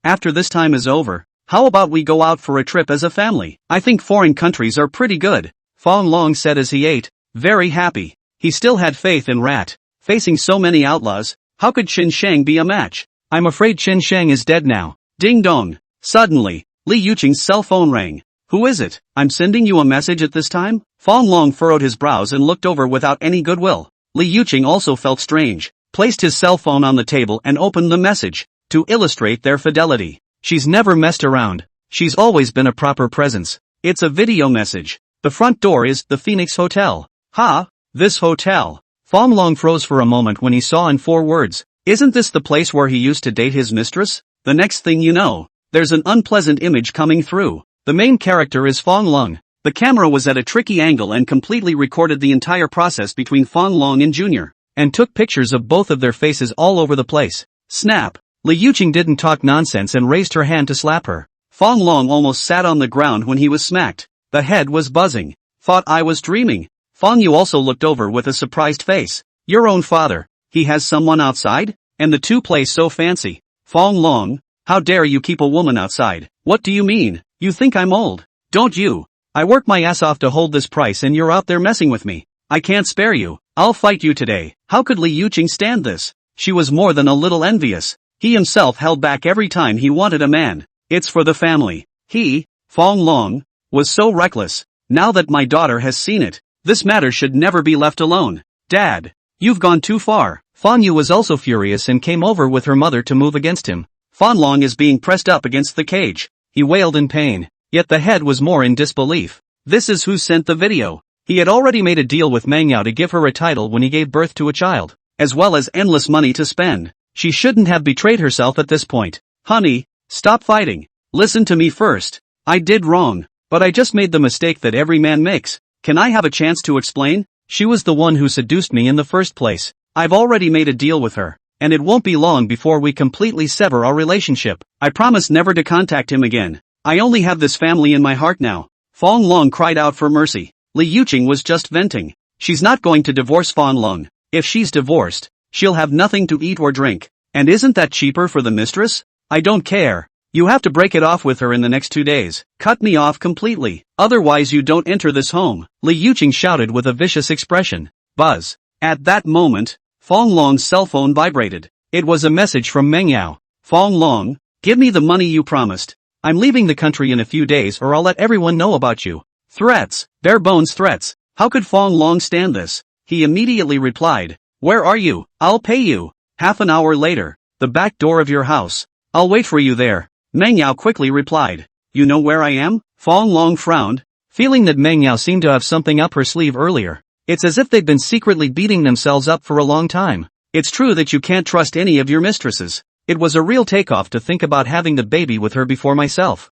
After this time is over, how about we go out for a trip as a family? I think foreign countries are pretty good, Fan Long said as he ate, very happy. He still had faith in Rat. Facing so many outlaws, how could Qin Shang be a match? I'm afraid Qin Shang is dead now. Ding dong. Suddenly, Li Yuqing's cell phone rang. Who is it? I'm sending you a message at this time? Fan Long furrowed his brows and looked over without any goodwill. Li Yuqing also felt strange, placed his cell phone on the table and opened the message. To illustrate their fidelity. She's never messed around. She's always been a proper presence. It's a video message. The front door is the Phoenix Hotel. Ha! This hotel. Fan Long froze for a moment when he saw in 4 words. Isn't this the place where he used to date his mistress? The next thing you know, there's an unpleasant image coming through. The main character is Fan Long. The camera was at a tricky angle and completely recorded the entire process between Fan Long and Junior, and took pictures of both of their faces all over the place. Snap! Li Yuqing didn't talk nonsense and raised her hand to slap her. Fan Long almost sat on the ground when he was smacked. The head was buzzing. Thought I was dreaming. Fan Yu also looked over with a surprised face. Your own father. He has someone outside? And the two play so fancy. Fan Long, how dare you keep a woman outside? What do you mean? You think I'm old? Don't you? I work my ass off to hold this price and you're out there messing with me. I can't spare you. I'll fight you today. How could Li Yuqing stand this? She was more than a little envious. He himself held back every time he wanted a man. It's for the family. He, Fan Long, was so reckless. Now that my daughter has seen it, this matter should never be left alone. Dad, you've gone too far. Fan Yu was also furious and came over with her mother to move against him. Fan Long is being pressed up against the cage. He wailed in pain, yet the head was more in disbelief. This is who sent the video. He had already made a deal with Manhwa to give her a title when he gave birth to a child, as well as endless money to spend. She shouldn't have betrayed herself at this point. Honey, stop fighting. Listen to me first. I did wrong, but I just made the mistake that every man makes. Can I have a chance to explain? She was the one who seduced me in the first place. I've already made a deal with her, and it won't be long before we completely sever our relationship. I promise never to contact him again. I only have this family in my heart now. Fong Long cried out for mercy. Li Yuqing was just venting. She's not going to divorce Fong Long. If she's divorced, she'll have nothing to eat or drink. And isn't that cheaper for the mistress? I don't care. You have to break it off with her in the next 2 days. Cut me off completely. Otherwise you don't enter this home. Li Yuqing shouted with a vicious expression. Buzz. At that moment, Fong Long's cell phone vibrated. It was a message from Meng Yao. Fong Long, give me the money you promised. I'm leaving the country in a few days or I'll let everyone know about you. Threats. Bare bones threats. How could Fong Long stand this? He immediately replied. Where are you? I'll pay you. Half an hour later. The back door of your house. I'll wait for you there. Meng Yao quickly replied. You know where I am? Fong Long frowned, feeling that Meng Yao seemed to have something up her sleeve earlier. It's as if they'd been secretly beating themselves up for a long time. It's true that you can't trust any of your mistresses. It was a real takeoff to think about having the baby with her before myself.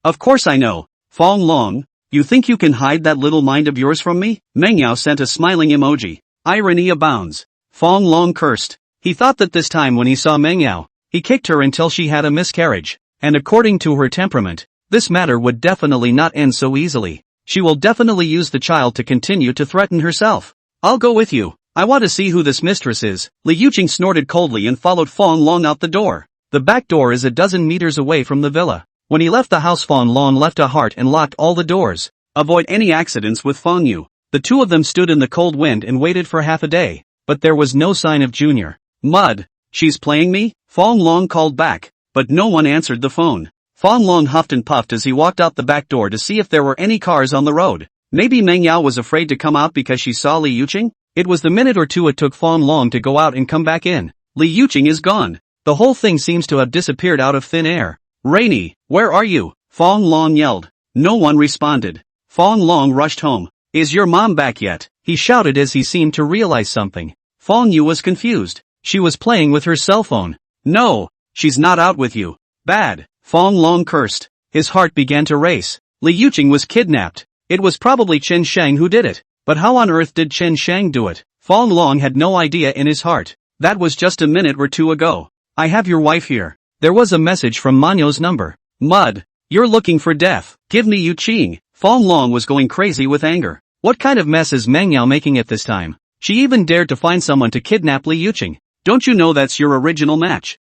Of course I know. Fong Long, you think you can hide that little mind of yours from me? Meng Yao sent a smiling emoji. Irony abounds. Fong Long cursed. He thought that this time when he saw Meng Yao, he kicked her until she had a miscarriage. And according to her temperament, this matter would definitely not end so easily. She will definitely use the child to continue to threaten herself. I'll go with you. I want to see who this mistress is. Li Yuqing snorted coldly and followed Fong Long out the door. The back door is a dozen meters away from the villa. When he left the house, Fong Long left a heart and locked all the doors. Avoid any accidents with Fong Yu. The two of them stood in the cold wind and waited for half a day. But there was no sign of Junior. Mud. She's playing me? Fong Long called back. But no one answered the phone. Fong Long huffed and puffed as he walked out the back door to see if there were any cars on the road. Maybe Meng Yao was afraid to come out because she saw Li Yuqing? It was the minute or two it took Fong Long to go out and come back in. Li Yuqing is gone. The whole thing seems to have disappeared out of thin air. Rainy, where are you? Fong Long yelled. No one responded. Fong Long rushed home. Is your mom back yet? He shouted as he seemed to realize something. Fong Yu was confused. She was playing with her cell phone. No, she's not out with you. Bad. Fong Long cursed. His heart began to race. Li Yuqing was kidnapped. It was probably Chen Shang who did it. But how on earth did Chen Shang do it? Fong Long had no idea in his heart. That was just a minute or two ago. I have your wife here. There was a message from Manhwa's number. Mud. You're looking for death. Give me Yu Qing. Fong Long was going crazy with anger. What kind of mess is Meng Yao making at this time? She even dared to find someone to kidnap Li Yuqing. Don't you know that's your original match?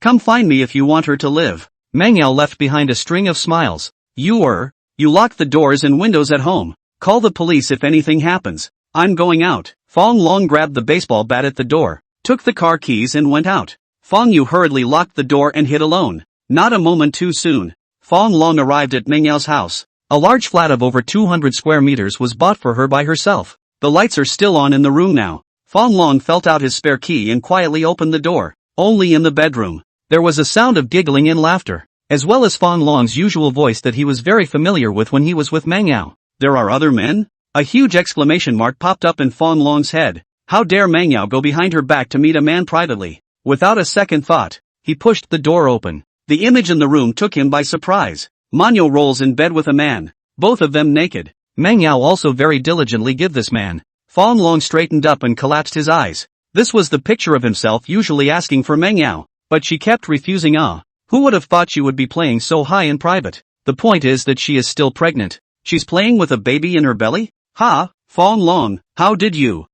Come find me if you want her to live. Meng Yao left behind a string of smiles. You locked the doors and windows at home. Call the police if anything happens. I'm going out. Fong Long grabbed the baseball bat at the door, took the car keys and went out. Fong Yu hurriedly locked the door and hid alone. Not a moment too soon. Fong Long arrived at Meng Yao's house. A large flat of over 200 square meters was bought for her by herself. The lights are still on in the room now. Fong Long felt out his spare key and quietly opened the door. Only in the bedroom. There was a sound of giggling and laughter, as well as Fong Long's usual voice that he was very familiar with when he was with Meng Yao. There are other men? A huge exclamation mark popped up in Fong Long's head. How dare Meng Yao go behind her back to meet a man privately? Without a second thought, he pushed the door open. The image in the room took him by surprise. Manhwa rolls in bed with a man, both of them naked. Meng Yao also very diligently give this man. Fong Long straightened up and collapsed his eyes. This was the picture of himself usually asking for Meng Yao, but she kept refusing. Who would have thought she would be playing so high in private? The point is that she is still pregnant. She's playing with a baby in her belly? Fong Long, how did you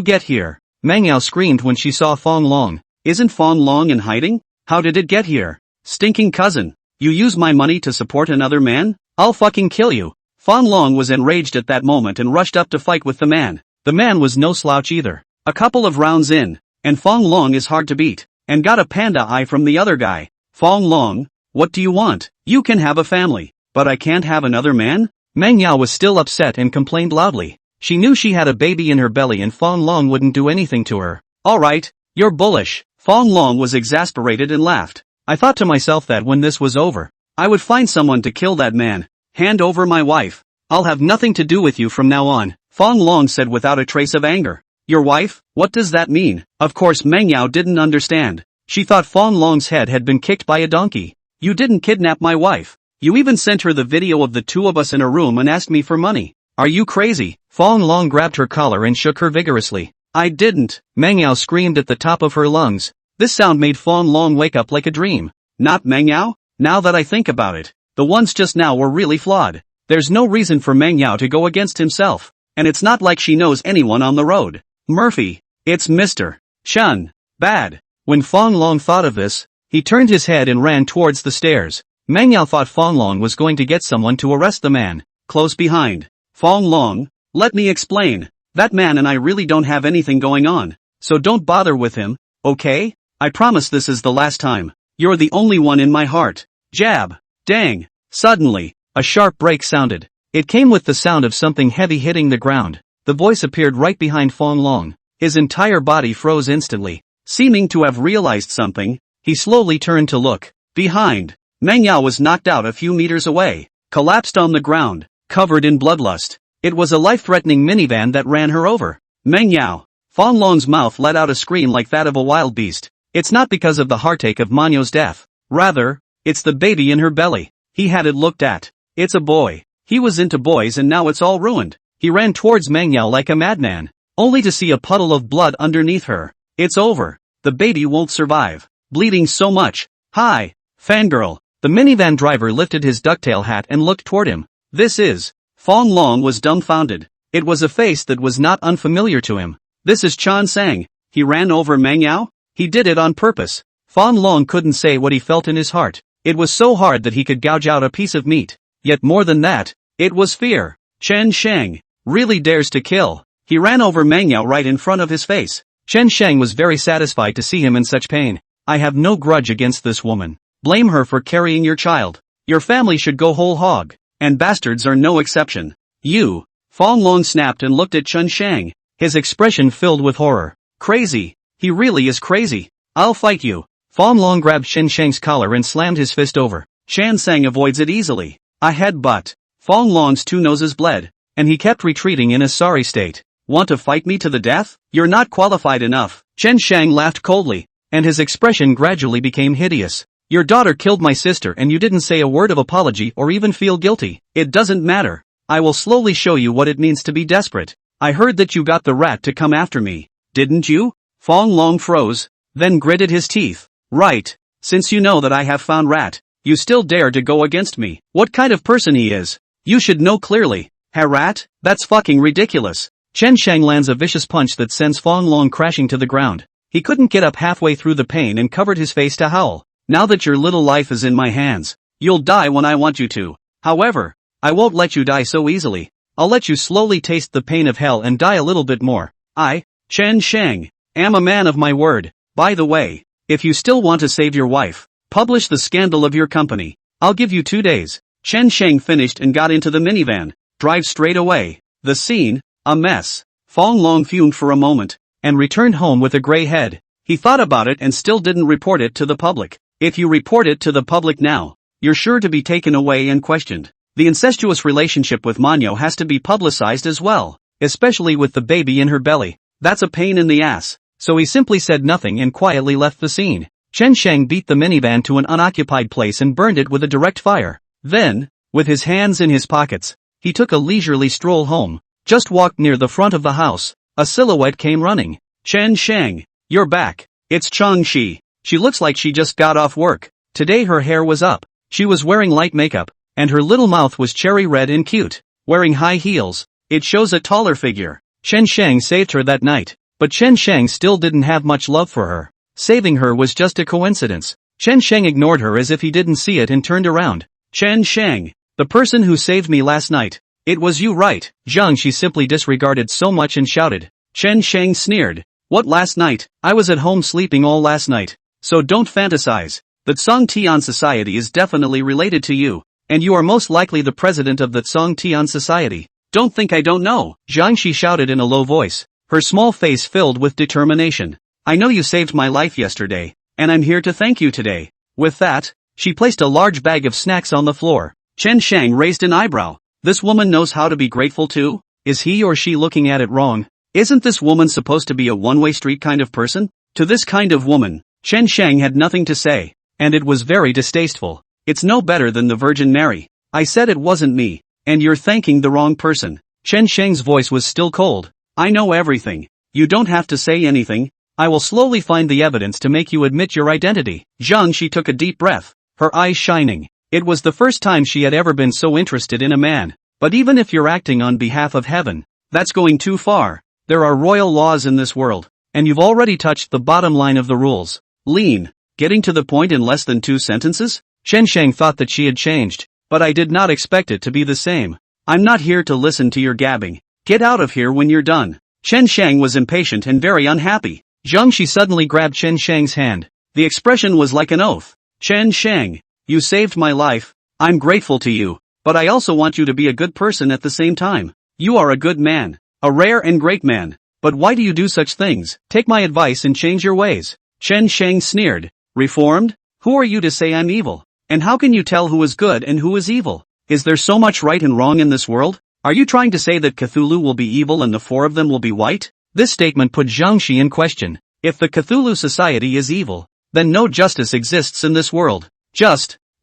get here? Meng Yao screamed when she saw Fong Long. Isn't Fong Long in hiding? How did it get here? Stinking cousin. You use my money to support another man? I'll fucking kill you. Fong Long was enraged at that moment and rushed up to fight with the man. The man was no slouch either. A couple of rounds in, and Fong Long is hard to beat, and got a panda eye from the other guy. Fong Long, what do you want? You can have a family, but I can't have another man? Meng Yao was still upset and complained loudly. She knew she had a baby in her belly and Fong Long wouldn't do anything to her. Alright, you're bullish. Fong Long was exasperated and laughed. I thought to myself that when this was over, I would find someone to kill that man. Hand over my wife. I'll have nothing to do with you from now on, Fong Long said without a trace of anger. Your wife? What does that mean? Of course Meng Yao didn't understand. She thought Fong Long's head had been kicked by a donkey. You didn't kidnap my wife. You even sent her the video of the two of us in a room and asked me for money. Are you crazy? Fong Long grabbed her collar and shook her vigorously. I didn't. Meng Yao screamed at the top of her lungs. This sound made Fong Long wake up like a dream. Not Meng Yao? Now that I think about it, the ones just now were really flawed. There's no reason for Manhwa to go against himself. And it's not like she knows anyone on the road. Murphy. It's Mr. Chun. Bad. When Fong Long thought of this, he turned his head and ran towards the stairs. Manhwa thought Fong Long was going to get someone to arrest the man. Close behind. Fong Long, let me explain. That man and I really don't have anything going on. So don't bother with him, okay? I promise this is the last time. You're the only one in my heart. Jab. Dang. Suddenly, a sharp break sounded. It came with the sound of something heavy hitting the ground. The voice appeared right behind Fong Long. His entire body froze instantly. Seeming to have realized something, he slowly turned to look. Behind. Manhwa was knocked out a few meters away, collapsed on the ground, covered in bloodlust. It was a life-threatening minivan that ran her over. Manhwa. Fong Long's mouth let out a scream like that of a wild beast. It's not because of the heartache of Manhwa's death. Rather, it's the baby in her belly. He had it looked at. It's a boy. He was into boys and now it's all ruined. He ran towards Manhwa like a madman, only to see a puddle of blood underneath her. It's over. The baby won't survive. Bleeding so much. Hi, fangirl. The minivan driver lifted his ducktail hat and looked toward him. This is. Fong Long was dumbfounded. It was a face that was not unfamiliar to him. This is Chan Sang. He ran over Manhwa? He did it on purpose. Fong Long couldn't say what he felt in his heart. It was so hard that he could gouge out a piece of meat. Yet more than that, it was fear. Chen Sheng really dares to kill. He ran over Manhwa right in front of his face. Chen Sheng was very satisfied to see him in such pain. I have no grudge against this woman. Blame her for carrying your child. Your family should go whole hog. And bastards are no exception. You. Fong Long snapped and looked at Chen Sheng. His expression filled with horror. Crazy. He really is crazy. I'll fight you. Fong Long grabbed Chen Sheng's collar and slammed his fist over. Chen Sheng avoids it easily. A headbutt. Fong Long's two noses bled, and he kept retreating in a sorry state. Want to fight me to the death? You're not qualified enough. Chen Sheng laughed coldly, and his expression gradually became hideous. Your daughter killed my sister and you didn't say a word of apology or even feel guilty. It doesn't matter. I will slowly show you what it means to be desperate. I heard that you got the rat to come after me. Didn't you? Fong Long froze, then gritted his teeth. Right. Since you know that I have found rat, you still dare to go against me. What kind of person he is? You should know clearly. Rat? That's fucking ridiculous. Chen Sheng lands a vicious punch that sends Fong Long crashing to the ground. He couldn't get up halfway through the pain and covered his face to howl. Now that your little life is in my hands, you'll die when I want you to. However, I won't let you die so easily. I'll let you slowly taste the pain of hell and die a little bit more. I, Chen Sheng, am a man of my word. By the way, if you still want to save your wife, publish the scandal of your company. I'll give you 2 days. Chen Sheng finished and got into the minivan. Drive straight away. The scene, a mess. Fong Long fumed for a moment, and returned home with a gray head. He thought about it and still didn't report it to the public. If you report it to the public now, you're sure to be taken away and questioned. The incestuous relationship with Manhwa has to be publicized as well, especially with the baby in her belly. That's a pain in the ass. So he simply said nothing and quietly left the scene. Chen Sheng beat the minivan to an unoccupied place and burned it with a direct fire. Then, with his hands in his pockets, he took a leisurely stroll home. Just walked near the front of the house. A silhouette came running. Chen Sheng, you're back. It's Chang Shi. She looks like she just got off work. Today her hair was up. She was wearing light makeup, and her little mouth was cherry red and cute. Wearing high heels, it shows a taller figure. Chen Sheng saved her that night, but Chen Sheng still didn't have much love for her. Saving her was just a coincidence. Chen Sheng ignored her as if he didn't see it and turned around. Chen Sheng, the person who saved me last night. It was you, right? Zhang Shi simply disregarded so much and shouted. Chen Sheng sneered. What last night? I was at home sleeping all last night. So don't fantasize. That Song Tian Society is definitely related to you, and you are most likely the president of that Song Tian Society. Don't think I don't know. Zhang Shi shouted in a low voice, her small face filled with determination. I know you saved my life yesterday, and I'm here to thank you today. With that, she placed a large bag of snacks on the floor. Chen Sheng raised an eyebrow. This woman knows how to be grateful too? Is he or she looking at it wrong? Isn't this woman supposed to be a one-way street kind of person? To this kind of woman, Chen Sheng had nothing to say, and it was very distasteful. It's no better than the Virgin Mary. I said it wasn't me, and you're thanking the wrong person. Chen Sheng's voice was still cold. I know everything. You don't have to say anything. I will slowly find the evidence to make you admit your identity. Zhang Shi took a deep breath. her eyes shining. It was the first time she had ever been so interested in a man. But even if you're acting on behalf of heaven, that's going too far. There are royal laws in this world, and you've already touched the bottom line of the rules. Lean. Getting to the point in less than 2 sentences? Chen Shang thought that she had changed, but I did not expect it to be the same. I'm not here to listen to your gabbing. Get out of here when you're done. Chen Shang was impatient and very unhappy. She suddenly grabbed Chen Shang's hand. The expression was like an oath. Chen Shang, you saved my life. I'm grateful to you, but I also want you to be a good person at the same time. You are a good man, a rare and great man. But why do you do such things? Take my advice and change your ways. Chen Shang sneered. Reformed? Who are you to say I'm evil? And how can you tell who is good and who is evil? Is there so much right and wrong in this world? Are you trying to say that Cthulhu will be evil and the 4 of them will be white? This statement put Zhang Shi in question. If the Cthulhu society is evil, then no justice exists in this world.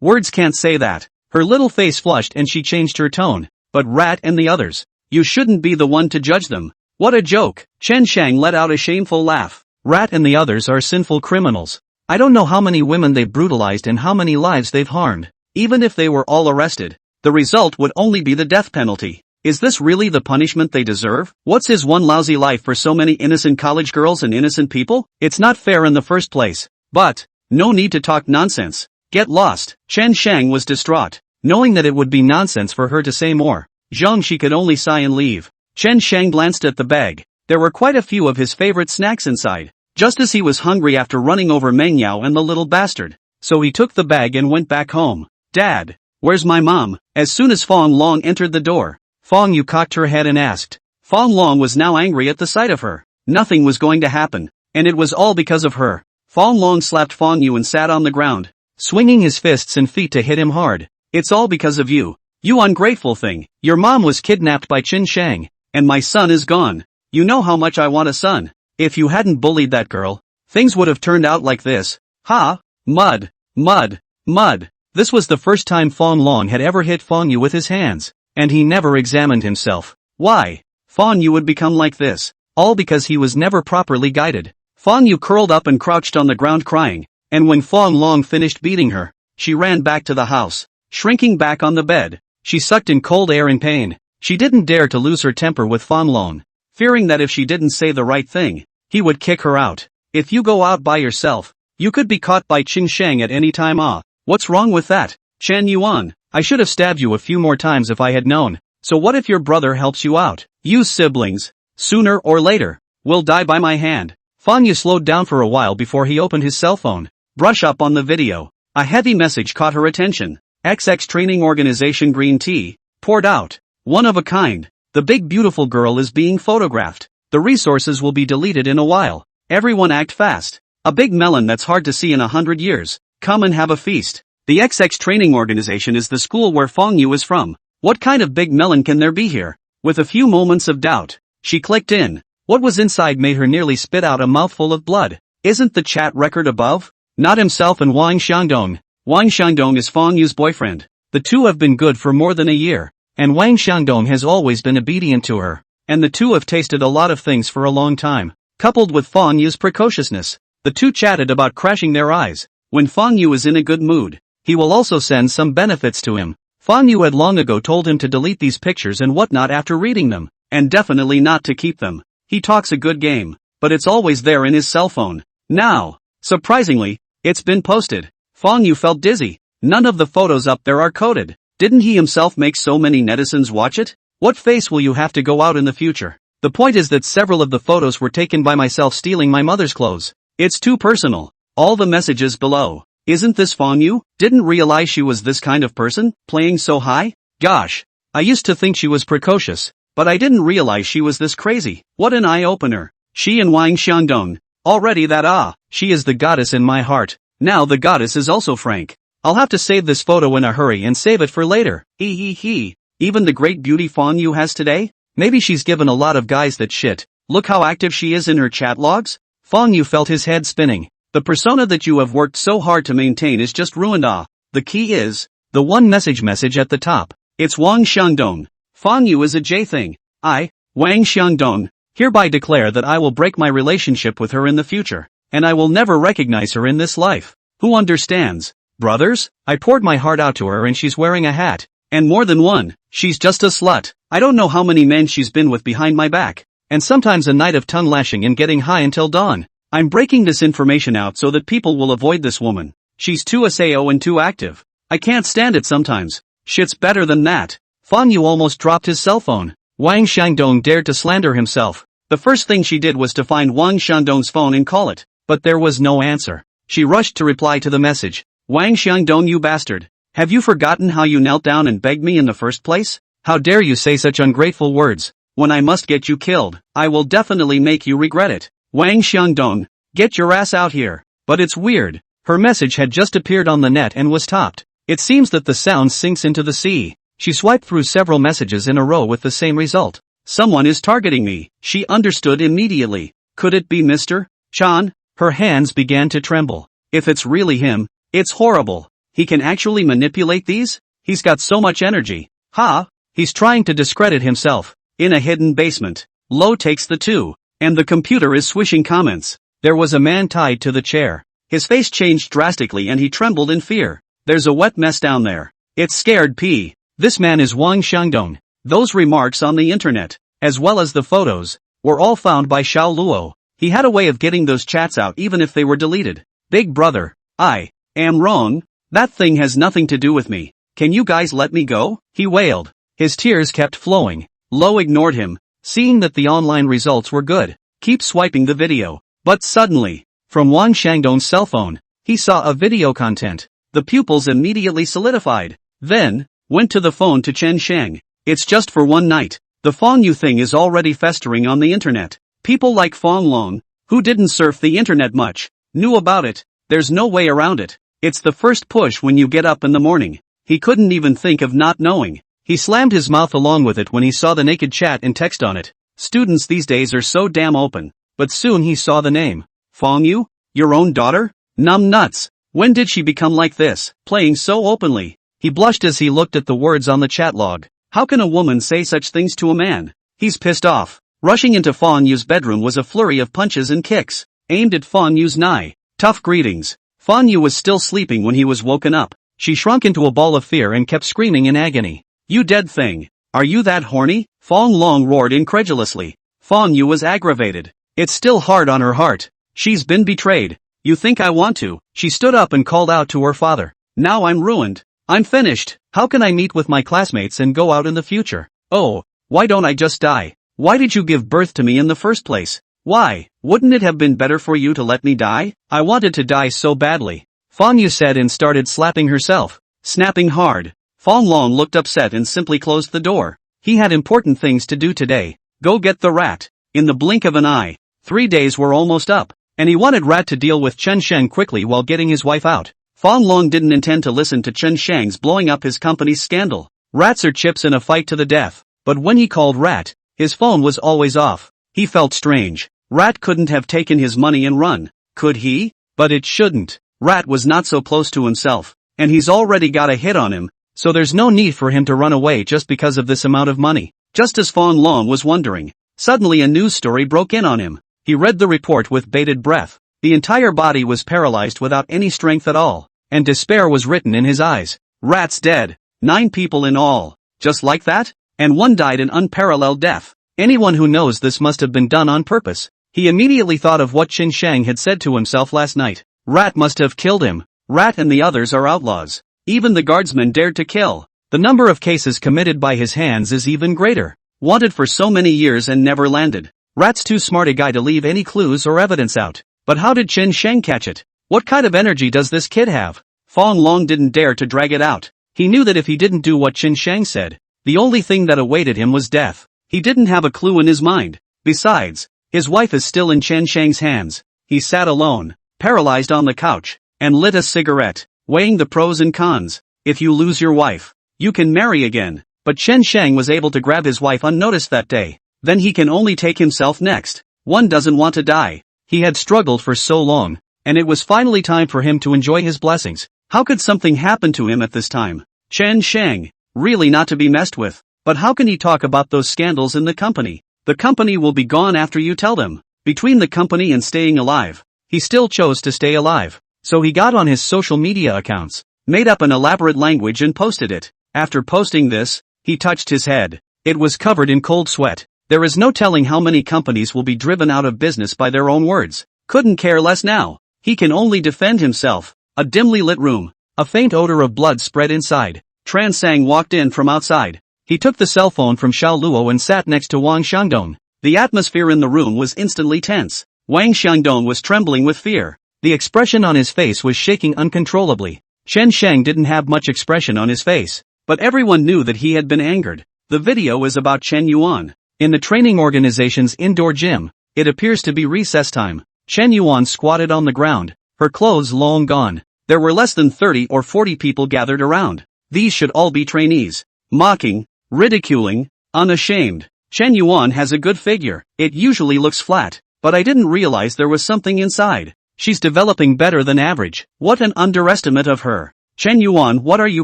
Words can't say that. Her little face flushed and she changed her tone. But Rat and the others, you shouldn't be the one to judge them. What a joke. Chen Shang let out a shameful laugh. Rat and the others are sinful criminals. I don't know how many women they've brutalized and how many lives they've harmed. Even if they were all arrested, the result would only be the death penalty. Is this really the punishment they deserve? What's his one lousy life for so many innocent college girls and innocent people? It's not fair in the first place. But, no need to talk nonsense. Get lost. Chen Shang was distraught, knowing that it would be nonsense for her to say more. Zhang Shi could only sigh and leave. Chen Shang glanced at the bag. There were quite a few of his favorite snacks inside, just as he was hungry after running over Meng Yao and the little bastard. So he took the bag and went back home. Dad, where's my mom? As soon as Fong Long entered the door, Fong Yu cocked her head and asked. Fong Long was now angry at the sight of her. Nothing was going to happen, and it was all because of her. Fong Long slapped Fong Yu and sat on the ground, swinging his fists and feet to hit him hard. It's all because of you. You ungrateful thing. Your mom was kidnapped by Chen Shang, and my son is gone. You know how much I want a son. If you hadn't bullied that girl, things would have turned out like this. Ha! Mud! Mud! Mud! This was the first time Fong Long had ever hit Fong Yu with his hands, and he never examined himself. Why? Fong Yu would become like this, all because he was never properly guided. Fong Yu curled up and crouched on the ground crying, and when Fong Long finished beating her, she ran back to the house, shrinking back on the bed. She sucked in cold air in pain. She didn't dare to lose her temper with Fong Long, fearing that if she didn't say the right thing, he would kick her out. If you go out by yourself, you could be caught by Qin Shang at any time. What's wrong with that? Chen Yuan, I should have stabbed you a few more times if I had known. So what if your brother helps you out? You siblings, sooner or later, will die by my hand. Fong Yu slowed down for a while before he opened his cell phone. Brush up on the video. A heavy message caught her attention. XX Training Organization Green Tea, poured out. One of a kind. The big beautiful girl is being photographed. The resources will be deleted in a while. Everyone act fast. A big melon that's hard to see in 100 years. Come and have a feast. The XX Training Organization is the school where Fong Yu is from. What kind of big melon can there be here? With a few moments of doubt, she clicked in. What was inside made her nearly spit out a mouthful of blood. Isn't the chat record above? Not himself and Wang Xiangdong. Wang Xiangdong is Fong Yu's boyfriend. The two have been good for more than a year, and Wang Xiangdong has always been obedient to her, and the two have tasted a lot of things for a long time. Coupled with Fong Yu's precociousness, the two chatted about crashing their eyes. When Fong Yu is in a good mood, he will also send some benefits to him. Fong Yu had long ago told him to delete these pictures and whatnot after reading them, and definitely not to keep them. He talks a good game, but it's always there in his cell phone. Now, surprisingly, it's been posted. Fong Yu felt dizzy. None of the photos up there are coded. Didn't he himself make so many netizens watch it? What face will you have to go out in the future? The point is that several of the photos were taken by myself stealing my mother's clothes. It's too personal. All the messages below. Isn't this Fong Yu? Didn't realize she was this kind of person, playing so high? Gosh. I used to think she was precocious, but I didn't realize she was this crazy. What an eye-opener. She and Wang Xiangdong. Already that she is the goddess in my heart. Now the goddess is also frank. I'll have to save this photo in a hurry and save it for later. Even the great beauty Fong Yu has today? Maybe she's given a lot of guys that shit. Look how active she is in her chat logs. Fong Yu felt his head spinning. The persona that you have worked so hard to maintain is just ruined. The key is the one message at the top. It's Wang Xiangdong. Fong Yu is a J thing. I, Wang Xiangdong, hereby declare that I will break my relationship with her in the future, and I will never recognize her in this life. Who understands? Brothers? I poured my heart out to her and she's wearing a hat. And more than one. She's just a slut. I don't know how many men she's been with behind my back. And sometimes a night of tongue lashing and getting high until dawn. I'm breaking this information out so that people will avoid this woman. She's too SAO and too active. I can't stand it sometimes. Shit's better than that. Fang Yu almost dropped his cell phone. Wang Xiangdong dared to slander himself. The first thing she did was to find Wang Xiangdong's phone and call it. But there was no answer. She rushed to reply to the message. Wang Xiangdong, you bastard. Have you forgotten how you knelt down and begged me in the first place? How dare you say such ungrateful words? When I must get you killed, I will definitely make you regret it. Wang Xiangdong, get your ass out here. But it's weird. Her message had just appeared on the net and was topped. It seems that the sound sinks into the sea. She swiped through several messages in a row with the same result. Someone is targeting me. She understood immediately. Could it be Mr. Chan? Her hands began to tremble. If it's really him, it's horrible. He can actually manipulate these? He's got so much energy. Ha! He's trying to discredit himself. In a hidden basement. Lo takes the two. And the computer is swishing comments. There was a man tied to the chair. His face changed drastically and he trembled in fear. There's a wet mess down there. It's scared P. This man is Wang Xiangdong. Those remarks on the internet, as well as the photos, were all found by Xiao Luo. He had a way of getting those chats out even if they were deleted. Big brother, I am wrong. That thing has nothing to do with me. Can you guys let me go? He wailed. His tears kept flowing. Lo ignored him, seeing that the online results were good. Keep swiping the video. But suddenly, from Wang Xiangdong's cell phone, he saw a video content. The pupils immediately solidified. Then, went to the phone to Chen Sheng. It's just for one night. The Fang Yu thing is already festering on the internet. People like Fang Long, who didn't surf the internet much, knew about it. There's no way around it. It's the first push when you get up in the morning. He couldn't even think of not knowing. He slammed his mouth along with it when he saw the naked chat and text on it. Students these days are so damn open. But soon he saw the name. Fang Yu? Your own daughter? Numb nuts. When did she become like this, playing so openly? He blushed as he looked at the words on the chat log. How can a woman say such things to a man? He's pissed off. Rushing into Fang Yu's bedroom was a flurry of punches and kicks, aimed at Fang Yu's nigh. Tough greetings. Fang Yu was still sleeping when he was woken up. She shrunk into a ball of fear and kept screaming in agony. You dead thing. Are you that horny? Fang Long roared incredulously. Fang Yu was aggravated. It's still hard on her heart. She's been betrayed. You think I want to? She stood up and called out to her father. Now I'm ruined. I'm finished. How can I meet with my classmates and go out in the future? Oh, why don't I just die? Why did you give birth to me in the first place? Why? Wouldn't it have been better for you to let me die? I wanted to die so badly. Fang Yu said and started slapping herself, snapping hard. Fang Long looked upset and simply closed the door. He had important things to do today. Go get the rat. In the blink of an eye. 3 days were almost up, and he wanted Rat to deal with Chen Sheng quickly while getting his wife out. Fang Long didn't intend to listen to Chen Sheng's blowing up his company's scandal. Rats are chips in a fight to the death. But when he called Rat, his phone was always off. He felt strange. Rat couldn't have taken his money and run, could he? But it shouldn't. Rat was not so close to himself, and he's already got a hit on him, so there's no need for him to run away just because of this amount of money. Just as Fang Long was wondering, suddenly a news story broke in on him. He read the report with bated breath. The entire body was paralyzed without any strength at all, and despair was written in his eyes. Rat's dead. 9 people in all. Just like that? And one died an unparalleled death. Anyone who knows this must have been done on purpose. He immediately thought of what Qin Shang had said to himself last night. Rat must have killed him. Rat and the others are outlaws. Even the guardsmen dared to kill. The number of cases committed by his hands is even greater. Wanted for so many years and never landed. Rat's too smart a guy to leave any clues or evidence out. But how did Qin Shang catch it? What kind of energy does this kid have? Fang Long didn't dare to drag it out. He knew that if he didn't do what Qin Shang said, the only thing that awaited him was death. He didn't have a clue in his mind. Besides, his wife is still in Qin Shang's hands. He sat alone, paralyzed on the couch, and lit a cigarette, weighing the pros and cons. If you lose your wife, you can marry again. But Qin Shang was able to grab his wife unnoticed that day. Then he can only take himself next. One doesn't want to die. He had struggled for so long, and it was finally time for him to enjoy his blessings. How could something happen to him at this time? Qin Shang, really not to be messed with. But how can he talk about those scandals in the company? The company will be gone after you tell them. Between the company and staying alive, he still chose to stay alive. So he got on his social media accounts, made up an elaborate language and posted it. After posting this, he touched his head. It was covered in cold sweat. There is no telling how many companies will be driven out of business by their own words. Couldn't care less now. He can only defend himself. A dimly lit room. A faint odor of blood spread inside. Tran Sang walked in from outside. He took the cell phone from Xiao Luo and sat next to Wang Xiangdong. The atmosphere in the room was instantly tense. Wang Xiangdong was trembling with fear. The expression on his face was shaking uncontrollably. Chen Sheng didn't have much expression on his face, but everyone knew that he had been angered. The video is about Chen Yuan. In the training organization's indoor gym, it appears to be recess time. Chen Yuan squatted on the ground, her clothes long gone. There were less than 30 or 40 people gathered around. These should all be trainees. Mocking, ridiculing, unashamed. Chen Yuan has a good figure. It usually looks flat, but I didn't realize there was something inside. She's developing better than average. What an underestimate of her. Chen Yuan, what are you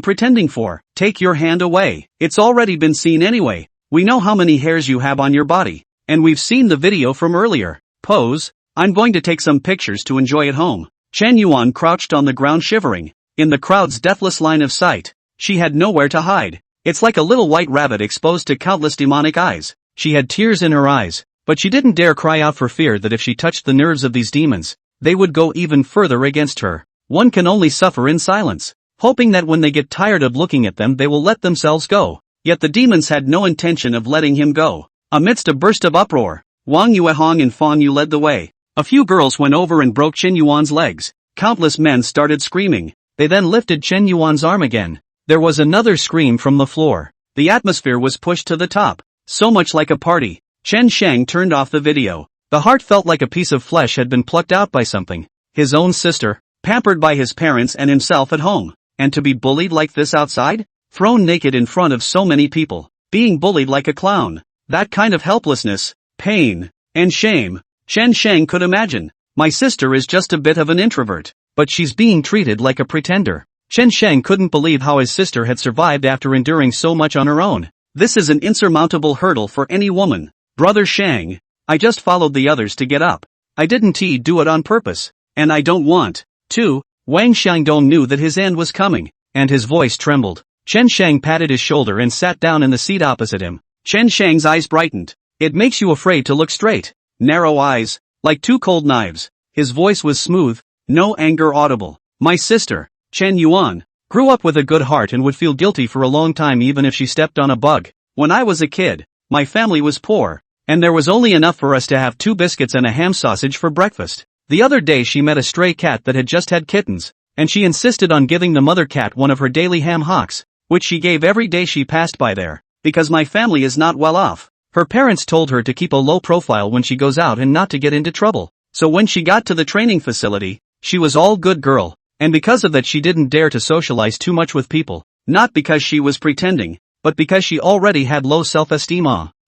pretending for? Take your hand away. It's already been seen anyway. We know how many hairs you have on your body, and we've seen the video from earlier. Pose. I'm going to take some pictures to enjoy at home. Chen Yuan crouched on the ground shivering. In the crowd's deathless line of sight, she had nowhere to hide. It's like a little white rabbit exposed to countless demonic eyes. She had tears in her eyes, but she didn't dare cry out for fear that if she touched the nerves of these demons, they would go even further against her. One can only suffer in silence, hoping that when they get tired of looking at them they will let themselves go. Yet the demons had no intention of letting him go. Amidst a burst of uproar, Wang Yuehong and Fang Yu led the way. A few girls went over and broke Chen Yuan's legs. Countless men started screaming. They then lifted Chen Yuan's arm again. There was another scream from the floor. The atmosphere was pushed to the top. So much like a party. Chen Sheng turned off the video. The heart felt like a piece of flesh had been plucked out by something. His own sister, pampered by his parents and himself at home. And to be bullied like this outside? Thrown naked in front of so many people. Being bullied like a clown. That kind of helplessness, pain, and shame. Chen Sheng could imagine. My sister is just a bit of an introvert, but she's being treated like a pretender. Chen Sheng couldn't believe how his sister had survived after enduring so much on her own. This is an insurmountable hurdle for any woman. Brother Shang, I just followed the others to get up. I didn't do it on purpose, and I don't want to. Wang Xiangdong knew that his end was coming, and his voice trembled. Chen Sheng patted his shoulder and sat down in the seat opposite him. Chen Sheng's eyes brightened. It makes you afraid to look straight. Narrow eyes, like two cold knives. His voice was smooth, no anger audible. My sister, Chen Yuan, grew up with a good heart and would feel guilty for a long time even if she stepped on a bug. When I was a kid, my family was poor, and there was only enough for us to have 2 biscuits and a ham sausage for breakfast. The other day she met a stray cat that had just had kittens, and she insisted on giving the mother cat one of her daily ham hocks, which she gave every day she passed by there. Because my family is not well off, her parents told her to keep a low profile when she goes out and not to get into trouble. So when she got to the training facility, she was all good girl, and because of that she didn't dare to socialize too much with people, not because she was pretending, but because she already had low self-esteem.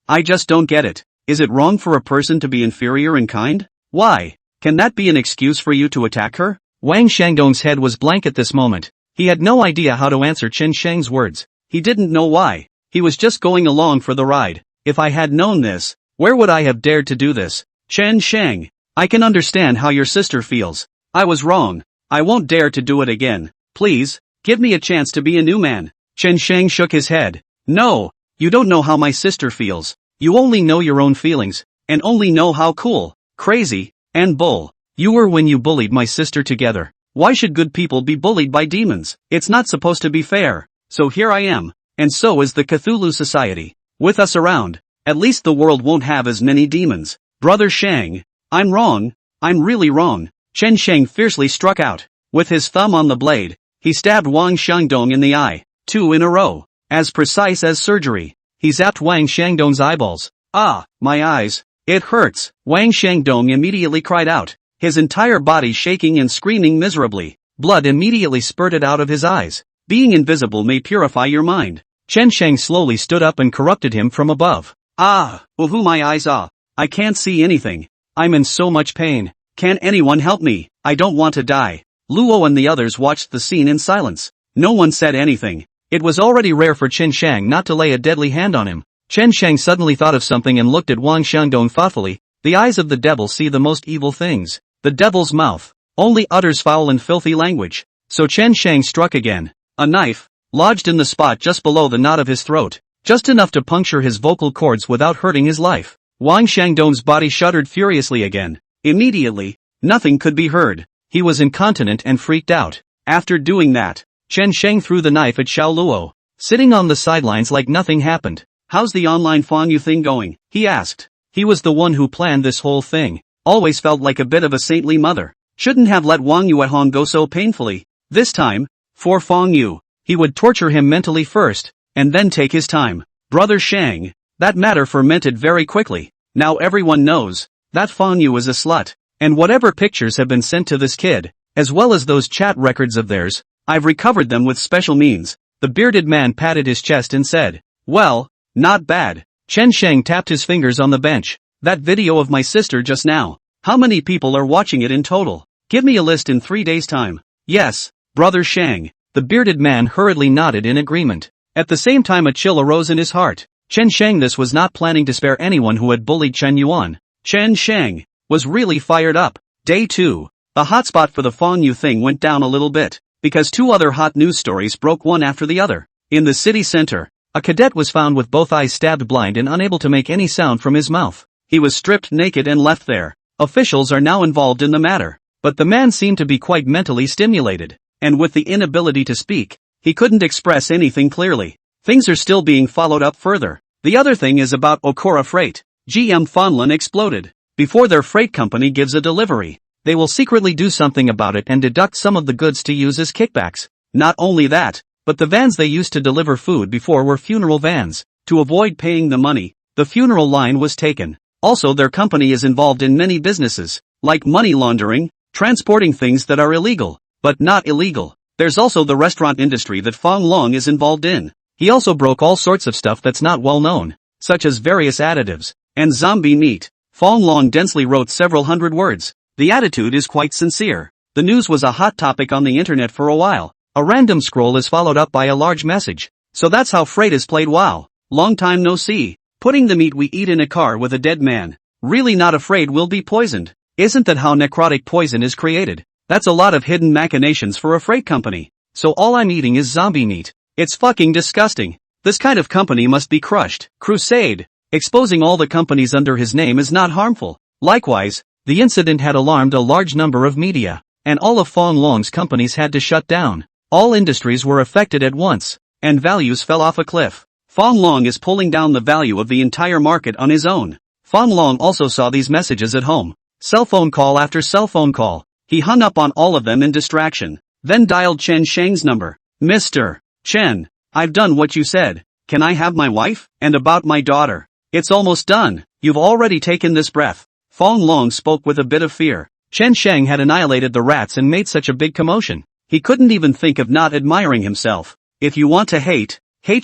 I just don't get it. Is it wrong for a person to be inferior in kind? Why? Can that be an excuse for you to attack her? Wang Xiangdong's head was blank at this moment. He had no idea how to answer Chen Sheng's words. He didn't know why. He was just going along for the ride. If I had known this, where would I have dared to do this? Chen Sheng, I can understand how your sister feels. I was wrong. I won't dare to do it again. Please, give me a chance to be a new man. Chen Sheng shook his head. No, you don't know how my sister feels. You only know your own feelings, and only know how cool, crazy, and bull you were when you bullied my sister together. Why should good people be bullied by demons? It's not supposed to be fair. So here I am, and so is the Cthulhu Society. With us around, at least the world won't have as many demons. Brother Shang, I'm wrong. I'm really wrong. Chen Sheng fiercely struck out. With his thumb on the blade, he stabbed Wang Xiangdong in the eye, 2 in a row. As precise as surgery. He zapped Wang Xiangdong's eyeballs. Ah, my eyes. It hurts. Wang Xiangdong immediately cried out, his entire body shaking and screaming miserably. Blood immediately spurted out of his eyes. Being invisible may purify your mind. Chen Sheng slowly stood up and corrupted him from above. Ah, who my eyes are. I can't see anything. I'm in so much pain. Can anyone help me? I don't want to die. Luo and the others watched the scene in silence. No one said anything. It was already rare for Chen Shang not to lay a deadly hand on him. Chen Shang suddenly thought of something and looked at Wang Xiangdong thoughtfully. The eyes of the devil see the most evil things. The devil's mouth only utters foul and filthy language. So Chen Shang struck again. A knife, lodged in the spot just below the knot of his throat, just enough to puncture his vocal cords without hurting his life. Wang Shangdong's body shuddered furiously again. Immediately, nothing could be heard. He was incontinent and freaked out. After doing that, Chen Shang threw the knife at Xiao Luo, sitting on the sidelines like nothing happened. "How's the online Fang Yu thing going?" he asked. He was the one who planned this whole thing. Always felt like a bit of a saintly mother. Shouldn't have let Wang Yuehong go so painfully. This time, for Fang Yu, he would torture him mentally first, and then take his time. Brother Shang, that matter fermented very quickly. Now everyone knows that Fang Yu is a slut, and whatever pictures have been sent to this kid, as well as those chat records of theirs, I've recovered them with special means. The bearded man patted his chest and said, "Well, not bad." Chen Shang tapped his fingers on the bench. "That video of my sister just now, how many people are watching it in total? Give me a list in 3 days' time." "Yes, Brother Shang." The bearded man hurriedly nodded in agreement. At the same time a chill arose in his heart. Chen Shang was not planning to spare anyone who had bullied Chen Yuan. Chen Shang was really fired up. Day 2. The hotspot for the Fang Yu thing went down a little bit, because 2 other hot news stories broke one after the other. In the city center, a cadet was found with both eyes stabbed blind and unable to make any sound from his mouth. He was stripped naked and left there. Officials are now involved in the matter, but the man seemed to be quite mentally stimulated, and with the inability to speak, he couldn't express anything clearly. Things are still being followed up further. The other thing is about Okura Freight. GM Fonlin exploded. Before their freight company gives a delivery, they will secretly do something about it and deduct some of the goods to use as kickbacks. Not only that, but the vans they used to deliver food before were funeral vans. To avoid paying the money, the funeral line was taken. Also their company is involved in many businesses, like money laundering, transporting things that are illegal, but not illegal. There's also the restaurant industry that Fang Long is involved in. He also broke all sorts of stuff that's not well known, such as various additives, and zombie meat. Fang Long densely wrote several hundred words. The attitude is quite sincere. The news was a hot topic on the internet for a while. A random scroll is followed up by a large message. So that's how freight is played. Wow. Long time no see. Putting the meat we eat in a car with a dead man. Really not afraid we'll be poisoned. Isn't that how necrotic poison is created? That's a lot of hidden machinations for a freight company. So all I'm eating is zombie meat. It's fucking disgusting. This kind of company must be crushed. Crusade. Exposing all the companies under his name is not harmful. Likewise, the incident had alarmed a large number of media, and all of Fang Long's companies had to shut down. All industries were affected at once, and values fell off a cliff. Fang Long is pulling down the value of the entire market on his own. Fang Long also saw these messages at home. Cell phone call after cell phone call. He hung up on all of them in distraction, then dialed Chen Shang's number. "Mr. Chen, I've done what you said. Can I have my wife? And about my daughter? It's almost done. You've already taken this breath." Fang Long spoke with a bit of fear. Chen Shang had annihilated the rats and made such a big commotion. He couldn't even think of not admiring himself. If you want to hate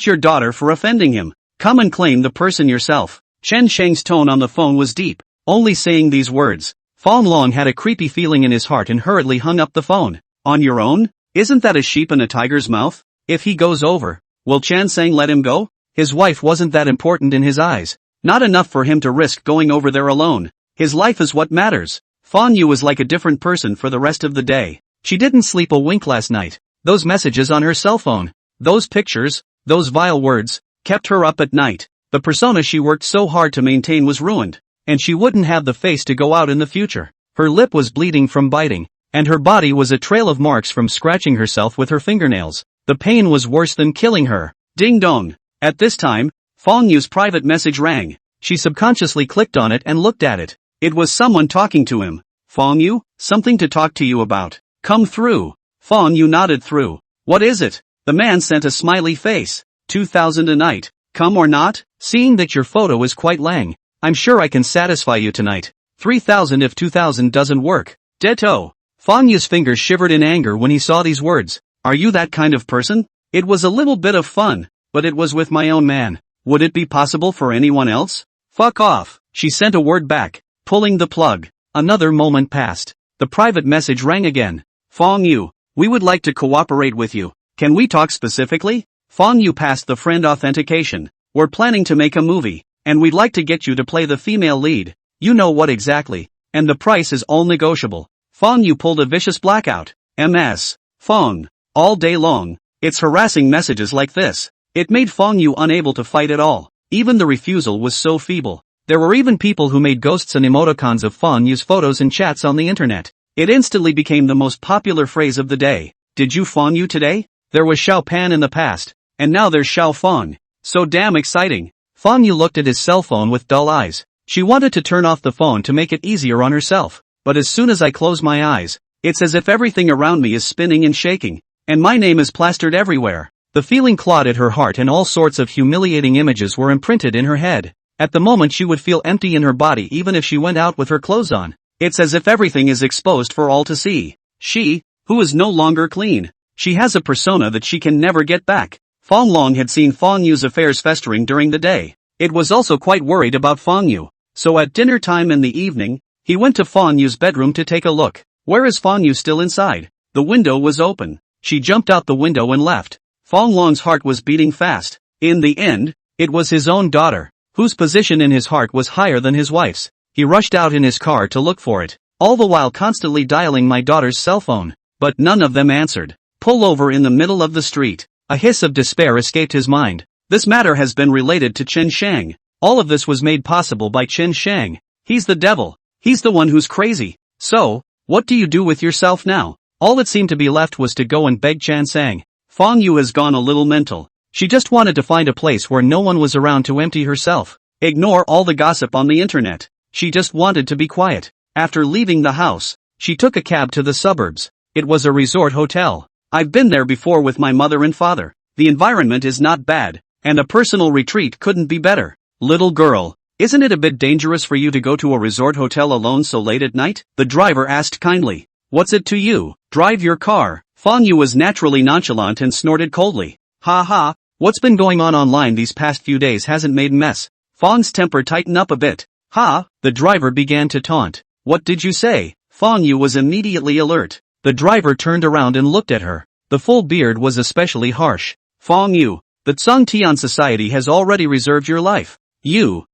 your daughter for offending him. Come and claim the person yourself. Chen Shang's tone on the phone was deep. Only saying these words, Fang Long had a creepy feeling in his heart and hurriedly hung up the phone. On your own? Isn't that a sheep in a tiger's mouth? If he goes over, will Chan Sang let him go? His wife wasn't that important in his eyes. Not enough for him to risk going over there alone. His life is what matters. Fang Yu was like a different person for the rest of the day. She didn't sleep a wink last night. Those messages on her cell phone, those pictures, those vile words, kept her up at night. The persona she worked so hard to maintain was ruined, and she wouldn't have the face to go out in the future. Her lip was bleeding from biting, and her body was a trail of marks from scratching herself with her fingernails. The pain was worse than killing her. Ding dong. At this time, Fang Yu's private message rang. She subconsciously clicked on it and looked at it. It was someone talking to him. Fang Yu, something to talk to you about. Come through. Fang Yu nodded through. What is it? The man sent a smiley face. 2,000 a night. Come or not? Seeing that your photo is quite lang, I'm sure I can satisfy you tonight. 3,000 if 2,000 doesn't work. Ditto. Fang Yu's fingers shivered in anger when he saw these words. Are you that kind of person? It was a little bit of fun, but it was with my own man. Would it be possible for anyone else? Fuck off. She sent a word back, pulling the plug. Another moment passed. The private message rang again. Fang Yu, we would like to cooperate with you. Can we talk specifically? Fang Yu passed the friend authentication. We're planning to make a movie, and we'd like to get you to play the female lead. You know what exactly, and the price is all negotiable. Fang Yu pulled a vicious blackout. MS. Fong. All day long. It's harassing messages like this. It made Fong Yu unable to fight at all. Even the refusal was so feeble. There were even people who made ghosts and emoticons of Fong Yu's photos and chats on the internet. It instantly became the most popular phrase of the day. Did you Fong Yu today? There was Xiao Pan in the past. And now there's Xiao Fong. So damn exciting. Fong Yu looked at his cell phone with dull eyes. She wanted to turn off the phone to make it easier on herself. But as soon as I close my eyes, it's as if everything around me is spinning and shaking. And my name is plastered everywhere. The feeling clawed at her heart and all sorts of humiliating images were imprinted in her head. At the moment she would feel empty in her body even if she went out with her clothes on. It's as if everything is exposed for all to see. She, who is no longer clean. She has a persona that she can never get back. Fong Long had seen Fong Yu's affairs festering during the day. It was also quite worried about Fong Yu. So at dinner time in the evening, he went to Fong Yu's bedroom to take a look. Where is Fong Yu still inside? The window was open. She jumped out the window and left. Fong Long's heart was beating fast. In the end, it was his own daughter, whose position in his heart was higher than his wife's. He rushed out in his car to look for it, all the while constantly dialing my daughter's cell phone. But none of them answered. Pull over in the middle of the street. A hiss of despair escaped his mind. This matter has been related to Chen Shang. All of this was made possible by Chen Shang. He's the devil. He's the one who's crazy. So, what do you do with yourself now? All that seemed to be left was to go and beg Chan Sang. Fong Yu has gone a little mental. She just wanted to find a place where no one was around to empty herself. Ignore all the gossip on the internet. She just wanted to be quiet. After leaving the house, she took a cab to the suburbs. It was a resort hotel. I've been there before with my mother and father. The environment is not bad, and a personal retreat couldn't be better. Little girl, isn't it a bit dangerous for you to go to a resort hotel alone so late at night? The driver asked kindly. What's it to you? Drive your car. Fong Yu was naturally nonchalant and snorted coldly. Ha ha, what's been going on online these past few days hasn't made mess. Fong's temper tightened up a bit. Ha, the driver began to taunt. What did you say? Fong Yu was immediately alert. The driver turned around and looked at her. The full beard was especially harsh. Fong Yu, the Tsang Tian Society has already reserved your life. You.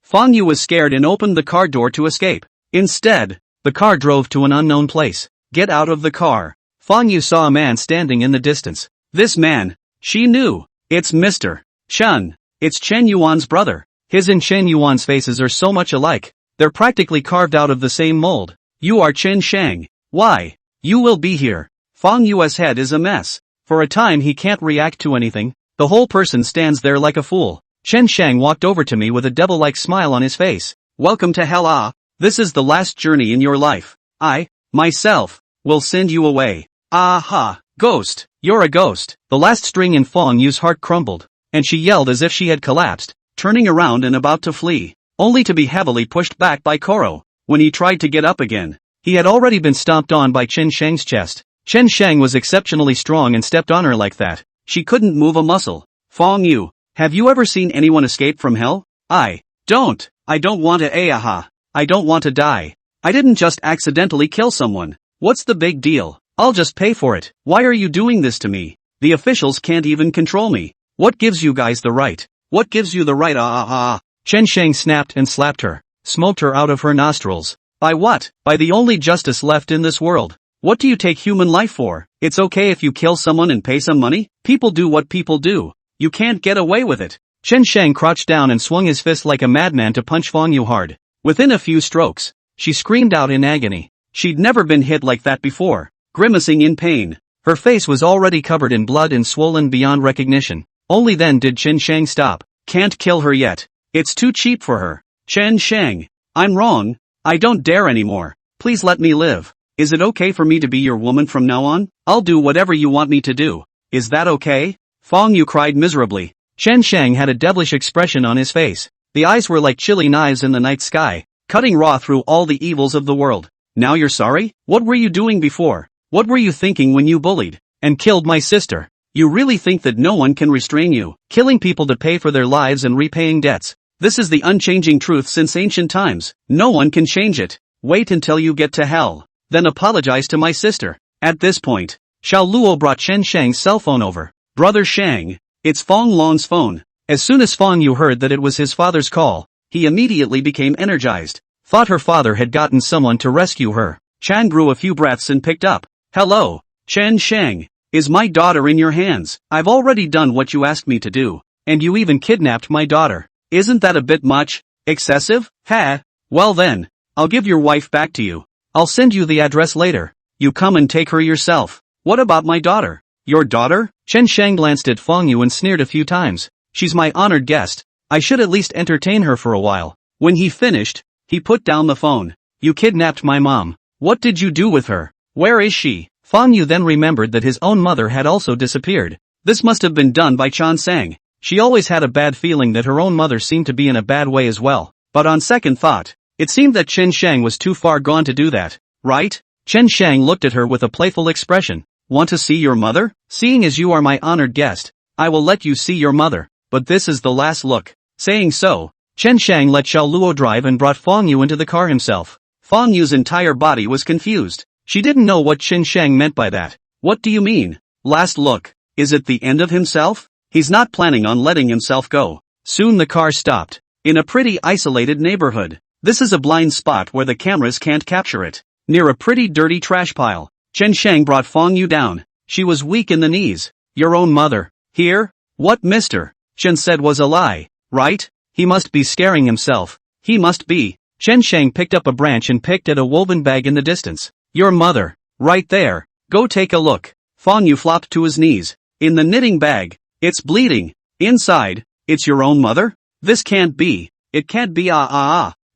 Fong Yu was scared and opened the car door to escape. Instead, the car drove to an unknown place. Get out of the car. Fong Yu saw a man standing in the distance. This man, she knew. It's Mr. Chen. It's Chen Yuan's brother. His and Chen Yuan's faces are so much alike. They're practically carved out of the same mold. You are Chen Shang. Why? You will be here. Fong Yu's head is a mess. For a time he can't react to anything. The whole person stands there like a fool. Chen Shang walked over to me with a devil-like smile on his face. Welcome to hell ah. This is the last journey in your life. I, myself, will send you away. Aha, ghost, you're a ghost. The last string in Fong Yu's heart crumbled, and she yelled as if she had collapsed, turning around and about to flee, only to be heavily pushed back by Koro. When he tried to get up again, he had already been stomped on by Chen Shang's chest. Chen Shang was exceptionally strong and stepped on her like that. She couldn't move a muscle. Fong Yu, have you ever seen anyone escape from hell? I don't want to aha. I don't want to die. I didn't just accidentally kill someone. What's the big deal? I'll just pay for it. Why are you doing this to me? The officials can't even control me. What gives you guys the right? What gives you the right Chen Shang snapped and slapped her, smoked her out of her nostrils. By what? By the only justice left in this world. What do you take human life for? It's okay if you kill someone and pay some money? People do what people do. You can't get away with it. Chen Shang crouched down and swung his fist like a madman to punch Fong Yu hard. Within a few strokes, she screamed out in agony. She'd never been hit like that before. Grimacing in pain, her face was already covered in blood and swollen beyond recognition. Only then did Chen Shang stop. Can't kill her yet. It's too cheap for her. Chen Shang, I'm wrong. I don't dare anymore. Please let me live. Is it okay for me to be your woman from now on? I'll do whatever you want me to do. Is that okay? Fong Yu cried miserably. Chen Shang had a devilish expression on his face. The eyes were like chilly knives in the night sky, cutting raw through all the evils of the world. Now you're sorry? What were you doing before? What were you thinking when you bullied and killed my sister? You really think that no one can restrain you, killing people to pay for their lives and repaying debts? This is the unchanging truth since ancient times. No one can change it. Wait until you get to hell. Then apologize to my sister. At this point, Xiao Luo brought Chen Shang's cell phone over. Brother Shang, it's Fong Long's phone. As soon as Fong Yu heard that it was his father's call, he immediately became energized. Thought her father had gotten someone to rescue her. Chan drew a few breaths and picked up. Hello, Chen Shang, is my daughter in your hands? I've already done what you asked me to do, and you even kidnapped my daughter. Isn't that a bit much? Excessive? Ha? Well then, I'll give your wife back to you. I'll send you the address later. You come and take her yourself. What about my daughter? Your daughter? Chen Shang glanced at Fong Yu and sneered a few times. She's my honored guest. I should at least entertain her for a while. When he finished, he put down the phone. You kidnapped my mom. What did you do with her? Where is she? Fong Yu then remembered that his own mother had also disappeared. This must have been done by Chan Sang. She always had a bad feeling that her own mother seemed to be in a bad way as well. But on second thought, it seemed that Chen Shang was too far gone to do that, right? Chen Shang looked at her with a playful expression. Want to see your mother? Seeing as you are my honored guest, I will let you see your mother, but this is the last look. Saying so, Chen Shang let Xiao Luo drive and brought Fong Yu into the car himself. Fong Yu's entire body was confused. She didn't know what Chen Shang meant by that. What do you mean? Last look? Is it the end of himself? He's not planning on letting himself go. Soon the car stopped. In a pretty isolated neighborhood. This is a blind spot where the cameras can't capture it. Near a pretty dirty trash pile. Chen Shang brought Fong Yu down. She was weak in the knees. Your own mother. Here? What mister? Chen said was a lie, right? He must be scaring himself. He must be. Chen Shang picked up a branch and picked at a woven bag in the distance. Your mother. Right there. Go take a look. Fong Yu flopped to his knees. In the knitting bag. It's bleeding. Inside. It's your own mother? This can't be. It can't be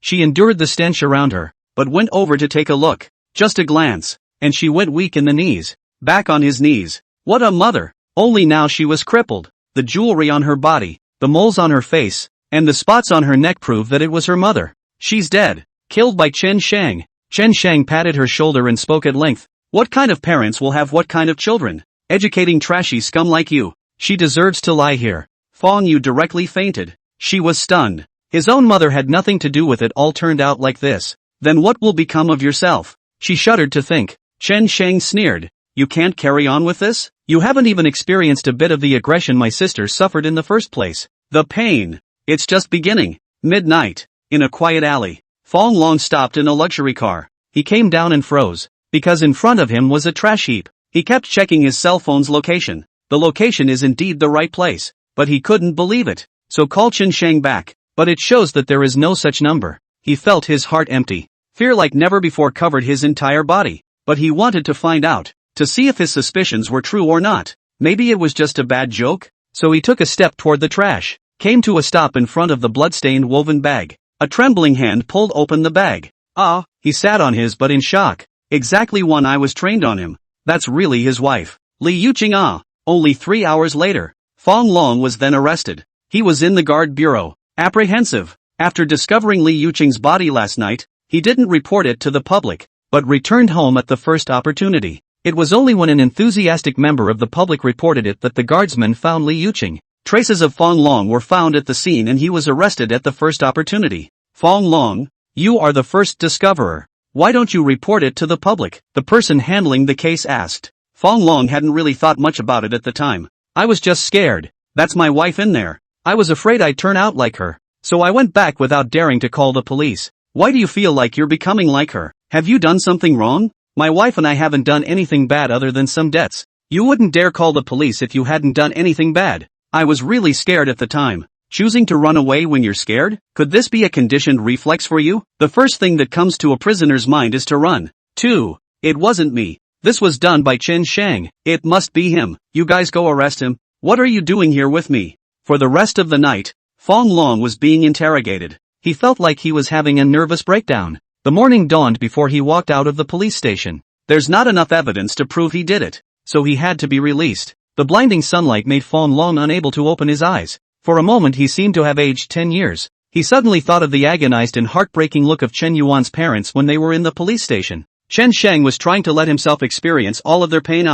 She endured the stench around her, but went over to take a look. Just a glance, and she went weak in the knees. Back on his knees. What a mother. Only now she was crippled. The jewelry on her body, the moles on her face, and the spots on her neck proved that it was her mother. She's dead. Killed by Chen Shang. Chen Shang patted her shoulder and spoke at length. What kind of parents will have what kind of children? Educating trashy scum like you. She deserves to lie here. Fong Yu directly fainted. She was stunned. His own mother had nothing to do with it all turned out like this. Then what will become of yourself? She shuddered to think. Chen Shang sneered. You can't carry on with this? You haven't even experienced a bit of the aggression my sister suffered in the first place. The pain. It's just beginning. Midnight. In a quiet alley. Fong Long stopped in a luxury car. He came down and froze. Because in front of him was a trash heap. He kept checking his cell phone's location. The location is indeed the right place. But he couldn't believe it. So call Chen Shang back. But it shows that there is no such number. He felt his heart empty. Fear like never before covered his entire body. But he wanted to find out. To see if his suspicions were true or not. Maybe it was just a bad joke? So he took a step toward the trash. Came to a stop in front of the blood-stained woven bag. A trembling hand pulled open the bag. He sat on his butt in shock. Exactly one I was trained on him. That's really his wife. Li Yuqing. Only 3 hours later. Fong Long was then arrested. He was in the guard bureau. Apprehensive. After discovering Li Yuqing's body last night, he didn't report it to the public, but returned home at the first opportunity. It was only when an enthusiastic member of the public reported it that the guardsmen found Li Yuqing. Traces of Fong Long were found at the scene and he was arrested at the first opportunity. Fong Long, you are the first discoverer. Why don't you report it to the public? The person handling the case asked. Fong Long hadn't really thought much about it at the time. I was just scared. That's my wife in there. I was afraid I'd turn out like her. So I went back without daring to call the police. Why do you feel like you're becoming like her? Have you done something wrong? My wife and I haven't done anything bad other than some debts. You wouldn't dare call the police if you hadn't done anything bad. I was really scared at the time. Choosing to run away when you're scared? Could this be a conditioned reflex for you? The first thing that comes to a prisoner's mind is to run. 2. It wasn't me. This was done by Chen Shang. It must be him. You guys go arrest him. What are you doing here with me? For the rest of the night, Fong Long was being interrogated. He felt like he was having a nervous breakdown. The morning dawned before he walked out of the police station. There's not enough evidence to prove he did it, so he had to be released. The blinding sunlight made Fong Long unable to open his eyes. For a moment he seemed to have aged 10 years. He suddenly thought of the agonized and heartbreaking look of Chen Yuan's parents when they were in the police station. Chen Shang was trying to let himself experience all of their pain.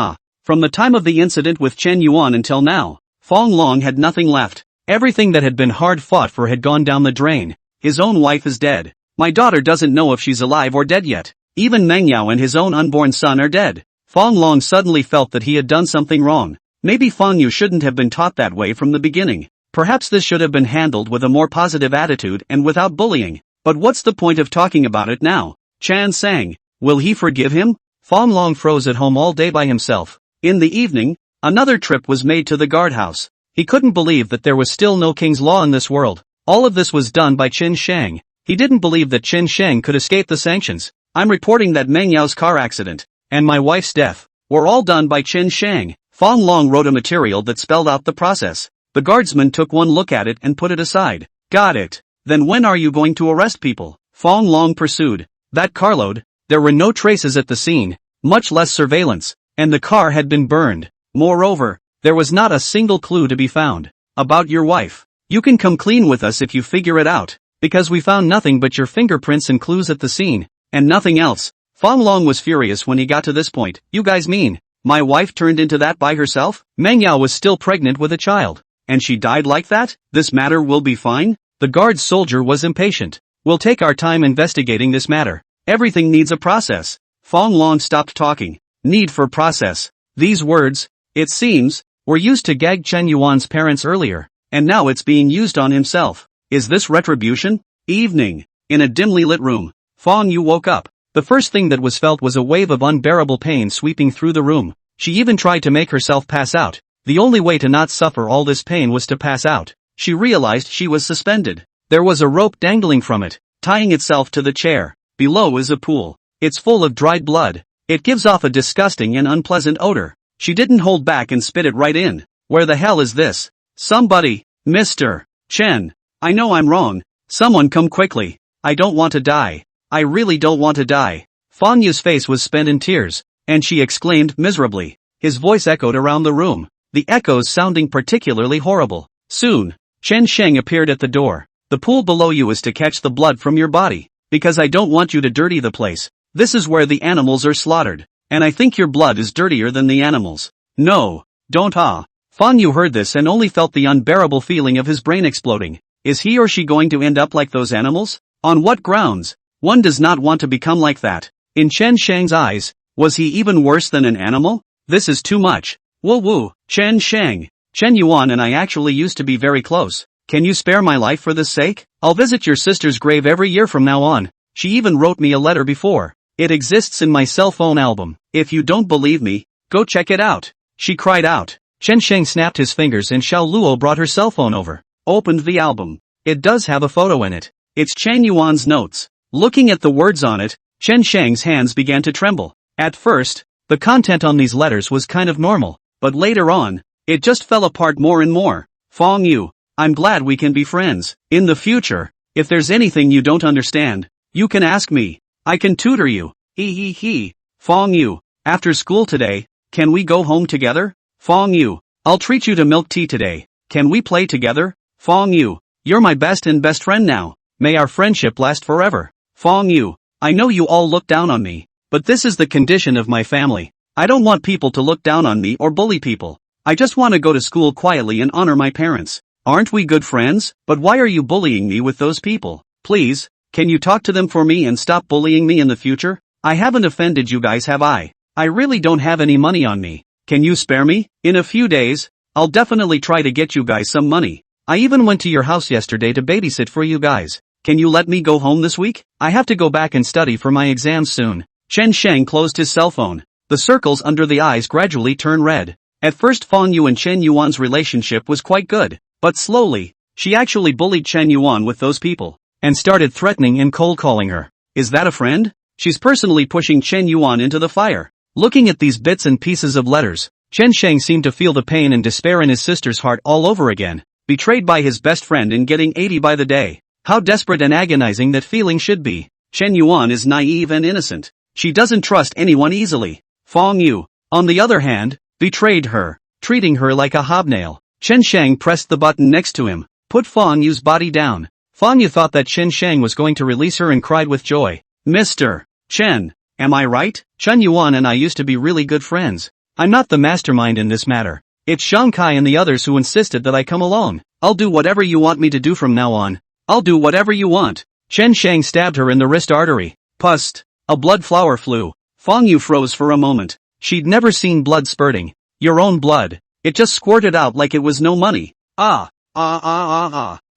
From the time of the incident with Chen Yuan until now, Fong Long had nothing left. Everything that had been hard fought for had gone down the drain. His own wife is dead. My daughter doesn't know if she's alive or dead yet. Even Meng Yao and his own unborn son are dead. Fong Long suddenly felt that he had done something wrong. Maybe Fong Yu shouldn't have been taught that way from the beginning. Perhaps this should have been handled with a more positive attitude and without bullying. But what's the point of talking about it now? Chan Sang, will he forgive him? Fong Long froze at home all day by himself. In the evening, another trip was made to the guardhouse. He couldn't believe that there was still no king's law in this world. All of this was done by Qin Shang. He didn't believe that Qin Shang could escape the sanctions. I'm reporting that Meng Yao's car accident and my wife's death were all done by Qin Shang. Fong Long wrote a material that spelled out the process. The guardsman took one look at it and put it aside. Got it. Then when are you going to arrest people? Fong Long pursued. That carload. There were no traces at the scene, much less surveillance, and the car had been burned. Moreover, there was not a single clue to be found. About your wife. You can come clean with us if you figure it out, because we found nothing but your fingerprints and clues at the scene, and nothing else. Fong Long was furious when he got to this point. You guys mean, my wife turned into that by herself? Meng Yao was still pregnant with a child, and she died like that? This matter will be fine? The guard soldier was impatient. We'll take our time investigating this matter. Everything needs a process. Fong Long stopped talking. Need for process. These words, it seems, were used to gag Chen Yuan's parents earlier, and now it's being used on himself. Is this retribution? Evening. In a dimly lit room, Fong Yu woke up. The first thing that was felt was a wave of unbearable pain sweeping through the room. She even tried to make herself pass out. The only way to not suffer all this pain was to pass out. She realized she was suspended. There was a rope dangling from it, tying itself to the chair. Below is a pool. It's full of dried blood. It gives off a disgusting and unpleasant odor. She didn't hold back and spit it right in. Where the hell is this? Somebody, Mr. Chen. I know I'm wrong. Someone come quickly. I don't want to die. I really don't want to die. Fong Yu's face was spent in tears, and she exclaimed miserably. His voice echoed around the room, the echoes sounding particularly horrible. Soon, Chen Sheng appeared at the door. The pool below you is to catch the blood from your body, because I don't want you to dirty the place. This is where the animals are slaughtered, and I think your blood is dirtier than the animals. No, don't Fong Yu heard this and only felt the unbearable feeling of his brain exploding. Is he or she going to end up like those animals? On what grounds? One does not want to become like that. In Chen Shang's eyes, was he even worse than an animal? This is too much. Woo, Chen Shang. Chen Yuan and I actually used to be very close. Can you spare my life for this sake? I'll visit your sister's grave every year from now on. She even wrote me a letter before. It exists in my cell phone album. If you don't believe me, go check it out. She cried out. Chen Sheng snapped his fingers and Xiao Luo brought her cell phone over. Opened the album. It does have a photo in it. It's Chen Yuan's notes. Looking at the words on it, Chen Sheng's hands began to tremble. At first, the content on these letters was kind of normal, but later on, it just fell apart more and more. Fong Yu, I'm glad we can be friends. In the future, if there's anything you don't understand, you can ask me. I can tutor you. He. Fong Yu, after school today, can we go home together? Fong Yu, I'll treat you to milk tea today. Can we play together? Fong Yu, you're my best friend now. May our friendship last forever. Fong Yu, I know you all look down on me, but this is the condition of my family. I don't want people to look down on me or bully people. I just want to go to school quietly and honor my parents. Aren't we good friends? But why are you bullying me with those people? Please, can you talk to them for me and stop bullying me in the future? I haven't offended you guys, have I? I really don't have any money on me. Can you spare me? In a few days, I'll definitely try to get you guys some money. I even went to your house yesterday to babysit for you guys. Can you let me go home this week? I have to go back and study for my exams soon. Chen Sheng closed his cell phone. The circles under the eyes gradually turned red. At first Fong Yu and Chen Yuan's relationship was quite good, but slowly, she actually bullied Chen Yuan with those people, and started threatening and cold-calling her. Is that a friend? She's personally pushing Chen Yuan into the fire. Looking at these bits and pieces of letters, Chen Sheng seemed to feel the pain and despair in his sister's heart all over again. Betrayed by his best friend and getting 80 by the day. How desperate and agonizing that feeling should be. Chen Yuan is naive and innocent. She doesn't trust anyone easily. Fong Yu, on the other hand, betrayed her, treating her like a hobnail. Chen Sheng pressed the button next to him, put Fong Yu's body down. Fong Yu thought that Chen Sheng was going to release her and cried with joy. Mr. Chen, am I right? Chen Yuan and I used to be really good friends. I'm not the mastermind in this matter. It's Shang Kai and the others who insisted that I come along. I'll do whatever you want me to do from now on. I'll do whatever you want. Chen Sheng stabbed her in the wrist artery. Pust. A blood flower flew. Fong Yu froze for a moment. She'd never seen blood spurting. Your own blood. It just squirted out like it was no money.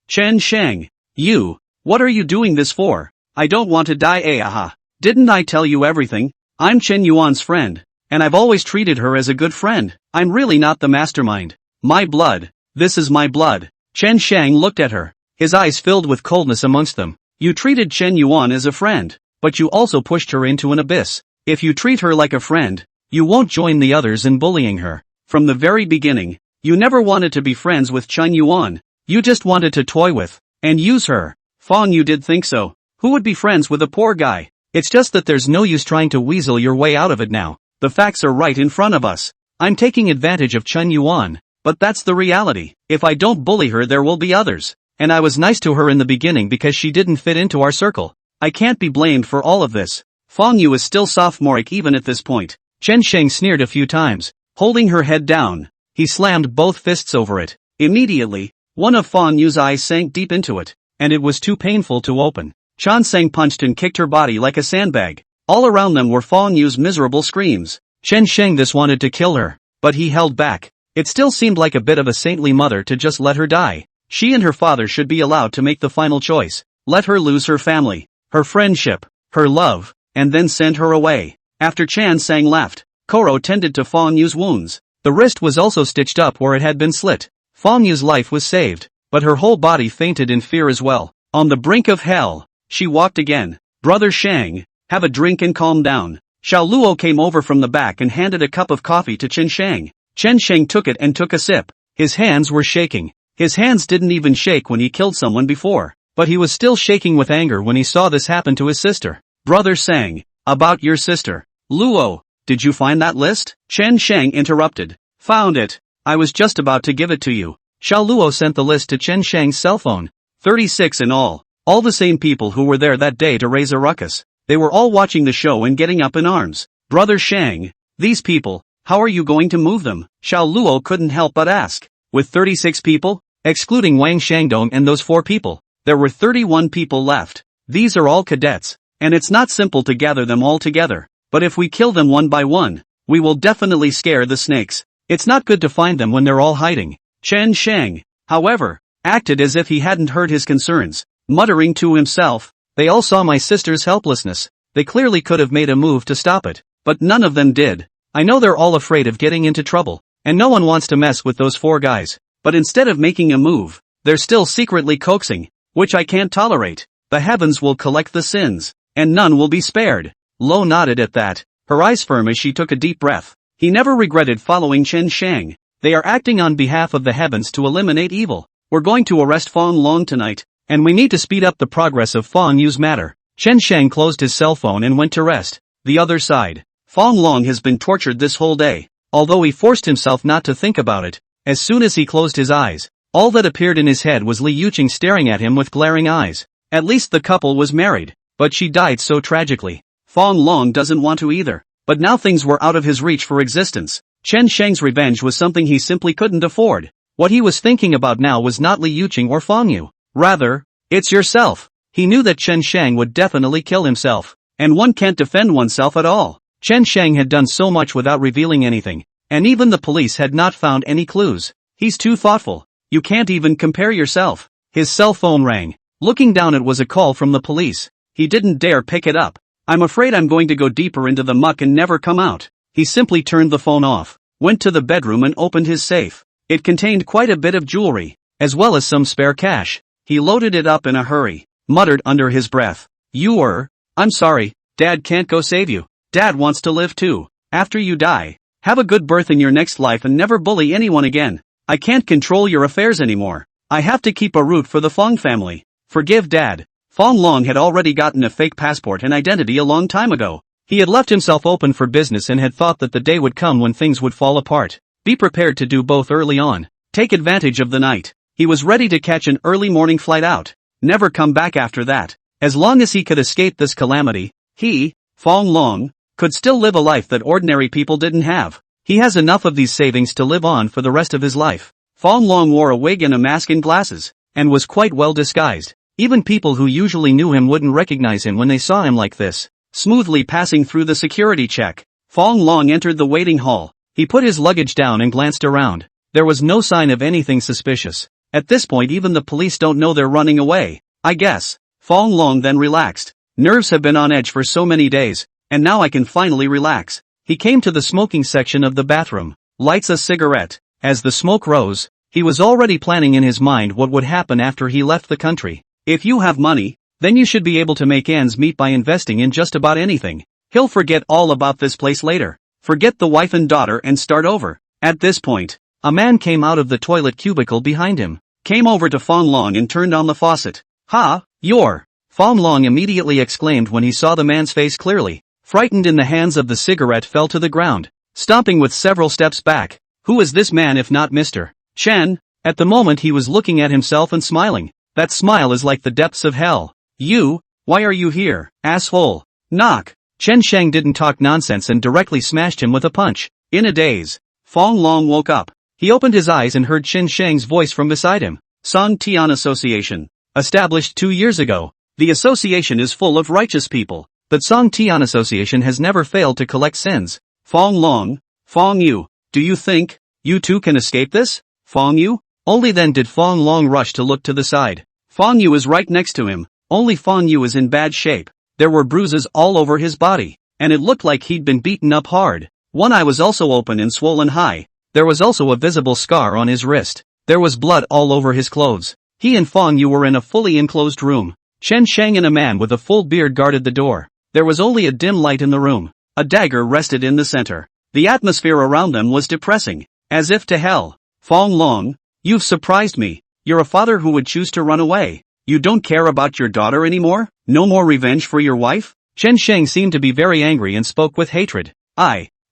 Chen Sheng. You. What are you doing this for? I don't want to die. Didn't I tell you everything? I'm Chen Yuan's friend, and I've always treated her as a good friend. I'm really not the mastermind. My blood. This is my blood. Chen Shang looked at her, his eyes filled with coldness amongst them. You treated Chen Yuan as a friend, but you also pushed her into an abyss. If you treat her like a friend, you won't join the others in bullying her. From the very beginning, you never wanted to be friends with Chen Yuan. You just wanted to toy with and use her. Fong, you did think so. Who would be friends with a poor guy? It's just that there's no use trying to weasel your way out of it now. The facts are right in front of us. I'm taking advantage of Chen Yuan, but that's the reality. If I don't bully her, there will be others. And I was nice to her in the beginning because she didn't fit into our circle. I can't be blamed for all of this. Fong Yu is still sophomoric even at this point. Chen Sheng sneered a few times, holding her head down. He slammed both fists over it. Immediately, one of Fong Yu's eyes sank deep into it, and it was too painful to open. Chan Sang punched and kicked her body like a sandbag. All around them were Fong Yu's miserable screams. Chen Sheng this wanted to kill her, but he held back. It still seemed like a bit of a saintly mother to just let her die. She and her father should be allowed to make the final choice. Let her lose her family, her friendship, her love, and then send her away. After Chan Sang left, Koro tended to Fong Yu's wounds. The wrist was also stitched up where it had been slit. Fong Yu's life was saved, but her whole body fainted in fear as well. On the brink of hell, she walked again. Brother Shang, have a drink and calm down. Xiao Luo came over from the back and handed a cup of coffee to Chen Shang. Chen Shang took it and took a sip. His hands were shaking. His hands didn't even shake when he killed someone before, but he was still shaking with anger when he saw this happen to his sister. Brother Sang, about your sister. Luo, did you find that list? Chen Shang interrupted. Found it. I was just about to give it to you. Xiao Luo sent the list to Chen Shang's cell phone. 36 in all. All the same people who were there that day to raise a ruckus. They were all watching the show and getting up in arms. Brother Shang, these people, how are you going to move them? Xiao Luo couldn't help but ask. With 36 people, excluding Wang Shangdong and those 4 people, there were 31 people left. These are all cadets, and it's not simple to gather them all together. But if we kill them one by one, we will definitely scare the snakes. It's not good to find them when they're all hiding. Chen Shang, however, acted as if he hadn't heard his concerns, muttering to himself, they all saw my sister's helplessness. They clearly could have made a move to stop it, but none of them did. I know they're all afraid of getting into trouble, and no one wants to mess with those 4 guys. But instead of making a move, they're still secretly coaxing, which I can't tolerate. The heavens will collect the sins, and none will be spared. Lo nodded at that, her eyes firm as she took a deep breath. He never regretted following Chen Shang. They are acting on behalf of the heavens to eliminate evil. We're going to arrest Fong Long tonight, and we need to speed up the progress of Fong Yu's matter. Chen Shang closed his cell phone and went to rest. The other side. Fong Long has been tortured this whole day, although he forced himself not to think about it. As soon as he closed his eyes, all that appeared in his head was Li Yuqing staring at him with glaring eyes. At least the couple was married, but she died so tragically. Fong Long doesn't want to either, but now things were out of his reach for existence. Chen Shang's revenge was something he simply couldn't afford. What he was thinking about now was not Li Yuqing or Fong Yu. Rather, it's yourself. He knew that Chen Shang would definitely kill himself, and one can't defend oneself at all. Chen Shang had done so much without revealing anything, and even the police had not found any clues. He's too thoughtful. You can't even compare yourself. His cell phone rang. Looking down, it was a call from the police. He didn't dare pick it up. I'm afraid I'm going to go deeper into the muck and never come out. He simply turned the phone off, went to the bedroom and opened his safe. It contained quite a bit of jewelry, as well as some spare cash. He loaded it up in a hurry, muttered under his breath. I'm sorry, Dad can't go save you. Dad wants to live too. After you die, have a good birth in your next life and never bully anyone again. I can't control your affairs anymore. I have to keep a root for the Fong family. Forgive Dad. Fong Long had already gotten a fake passport and identity a long time ago. He had left himself open for business and had thought that the day would come when things would fall apart. Be prepared to do both early on. Take advantage of the night. He was ready to catch an early morning flight out. Never come back after that. As long as he could escape this calamity, he, Fong Long, could still live a life that ordinary people didn't have. He has enough of these savings to live on for the rest of his life. Fong Long wore a wig and a mask and glasses, and was quite well disguised. Even people who usually knew him wouldn't recognize him when they saw him like this. Smoothly passing through the security check, Fong Long entered the waiting hall. He put his luggage down and glanced around. There was no sign of anything suspicious. At this point even the police don't know they're running away, I guess. Fong Long then relaxed. Nerves have been on edge for so many days, and now I can finally relax. He came to the smoking section of the bathroom, lights a cigarette. As the smoke rose, he was already planning in his mind what would happen after he left the country. If you have money, then you should be able to make ends meet by investing in just about anything. He'll forget all about this place later. Forget the wife and daughter and start over. At this point, a man came out of the toilet cubicle behind him, came over to Fong Long and turned on the faucet. "Ha, you're..." Fong Long immediately exclaimed when he saw the man's face clearly. Frightened, in the hands of the cigarette fell to the ground, stomping with several steps back. Who is this man if not Mr. Chen? At the moment he was looking at himself and smiling. That smile is like the depths of hell. "You, why are you here, asshole? Knock." Chen Sheng didn't talk nonsense and directly smashed him with a punch. In a daze, Fong Long woke up. He opened his eyes and heard Chen Sheng's voice from beside him. Song Tian Association. Established 2 years ago. The association is full of righteous people. The Song Tian Association has never failed to collect sins. Fong Long, Fong Yu, do you think you too can escape this? Fong Yu? Only then did Fong Long rush to look to the side. Fong Yu is right next to him. Only Fong Yu is in bad shape. There were bruises all over his body, and it looked like he'd been beaten up hard. One eye was also open and swollen high. There was also a visible scar on his wrist. There was blood all over his clothes. He and Fong Yu were in a fully enclosed room. Chen Sheng and a man with a full beard guarded the door. There was only a dim light in the room. A dagger rested in the center. The atmosphere around them was depressing. As if to hell. "Fong Long, you've surprised me. You're a father who would choose to run away. You don't care about your daughter anymore? No more revenge for your wife?" Chen Sheng seemed to be very angry and spoke with hatred.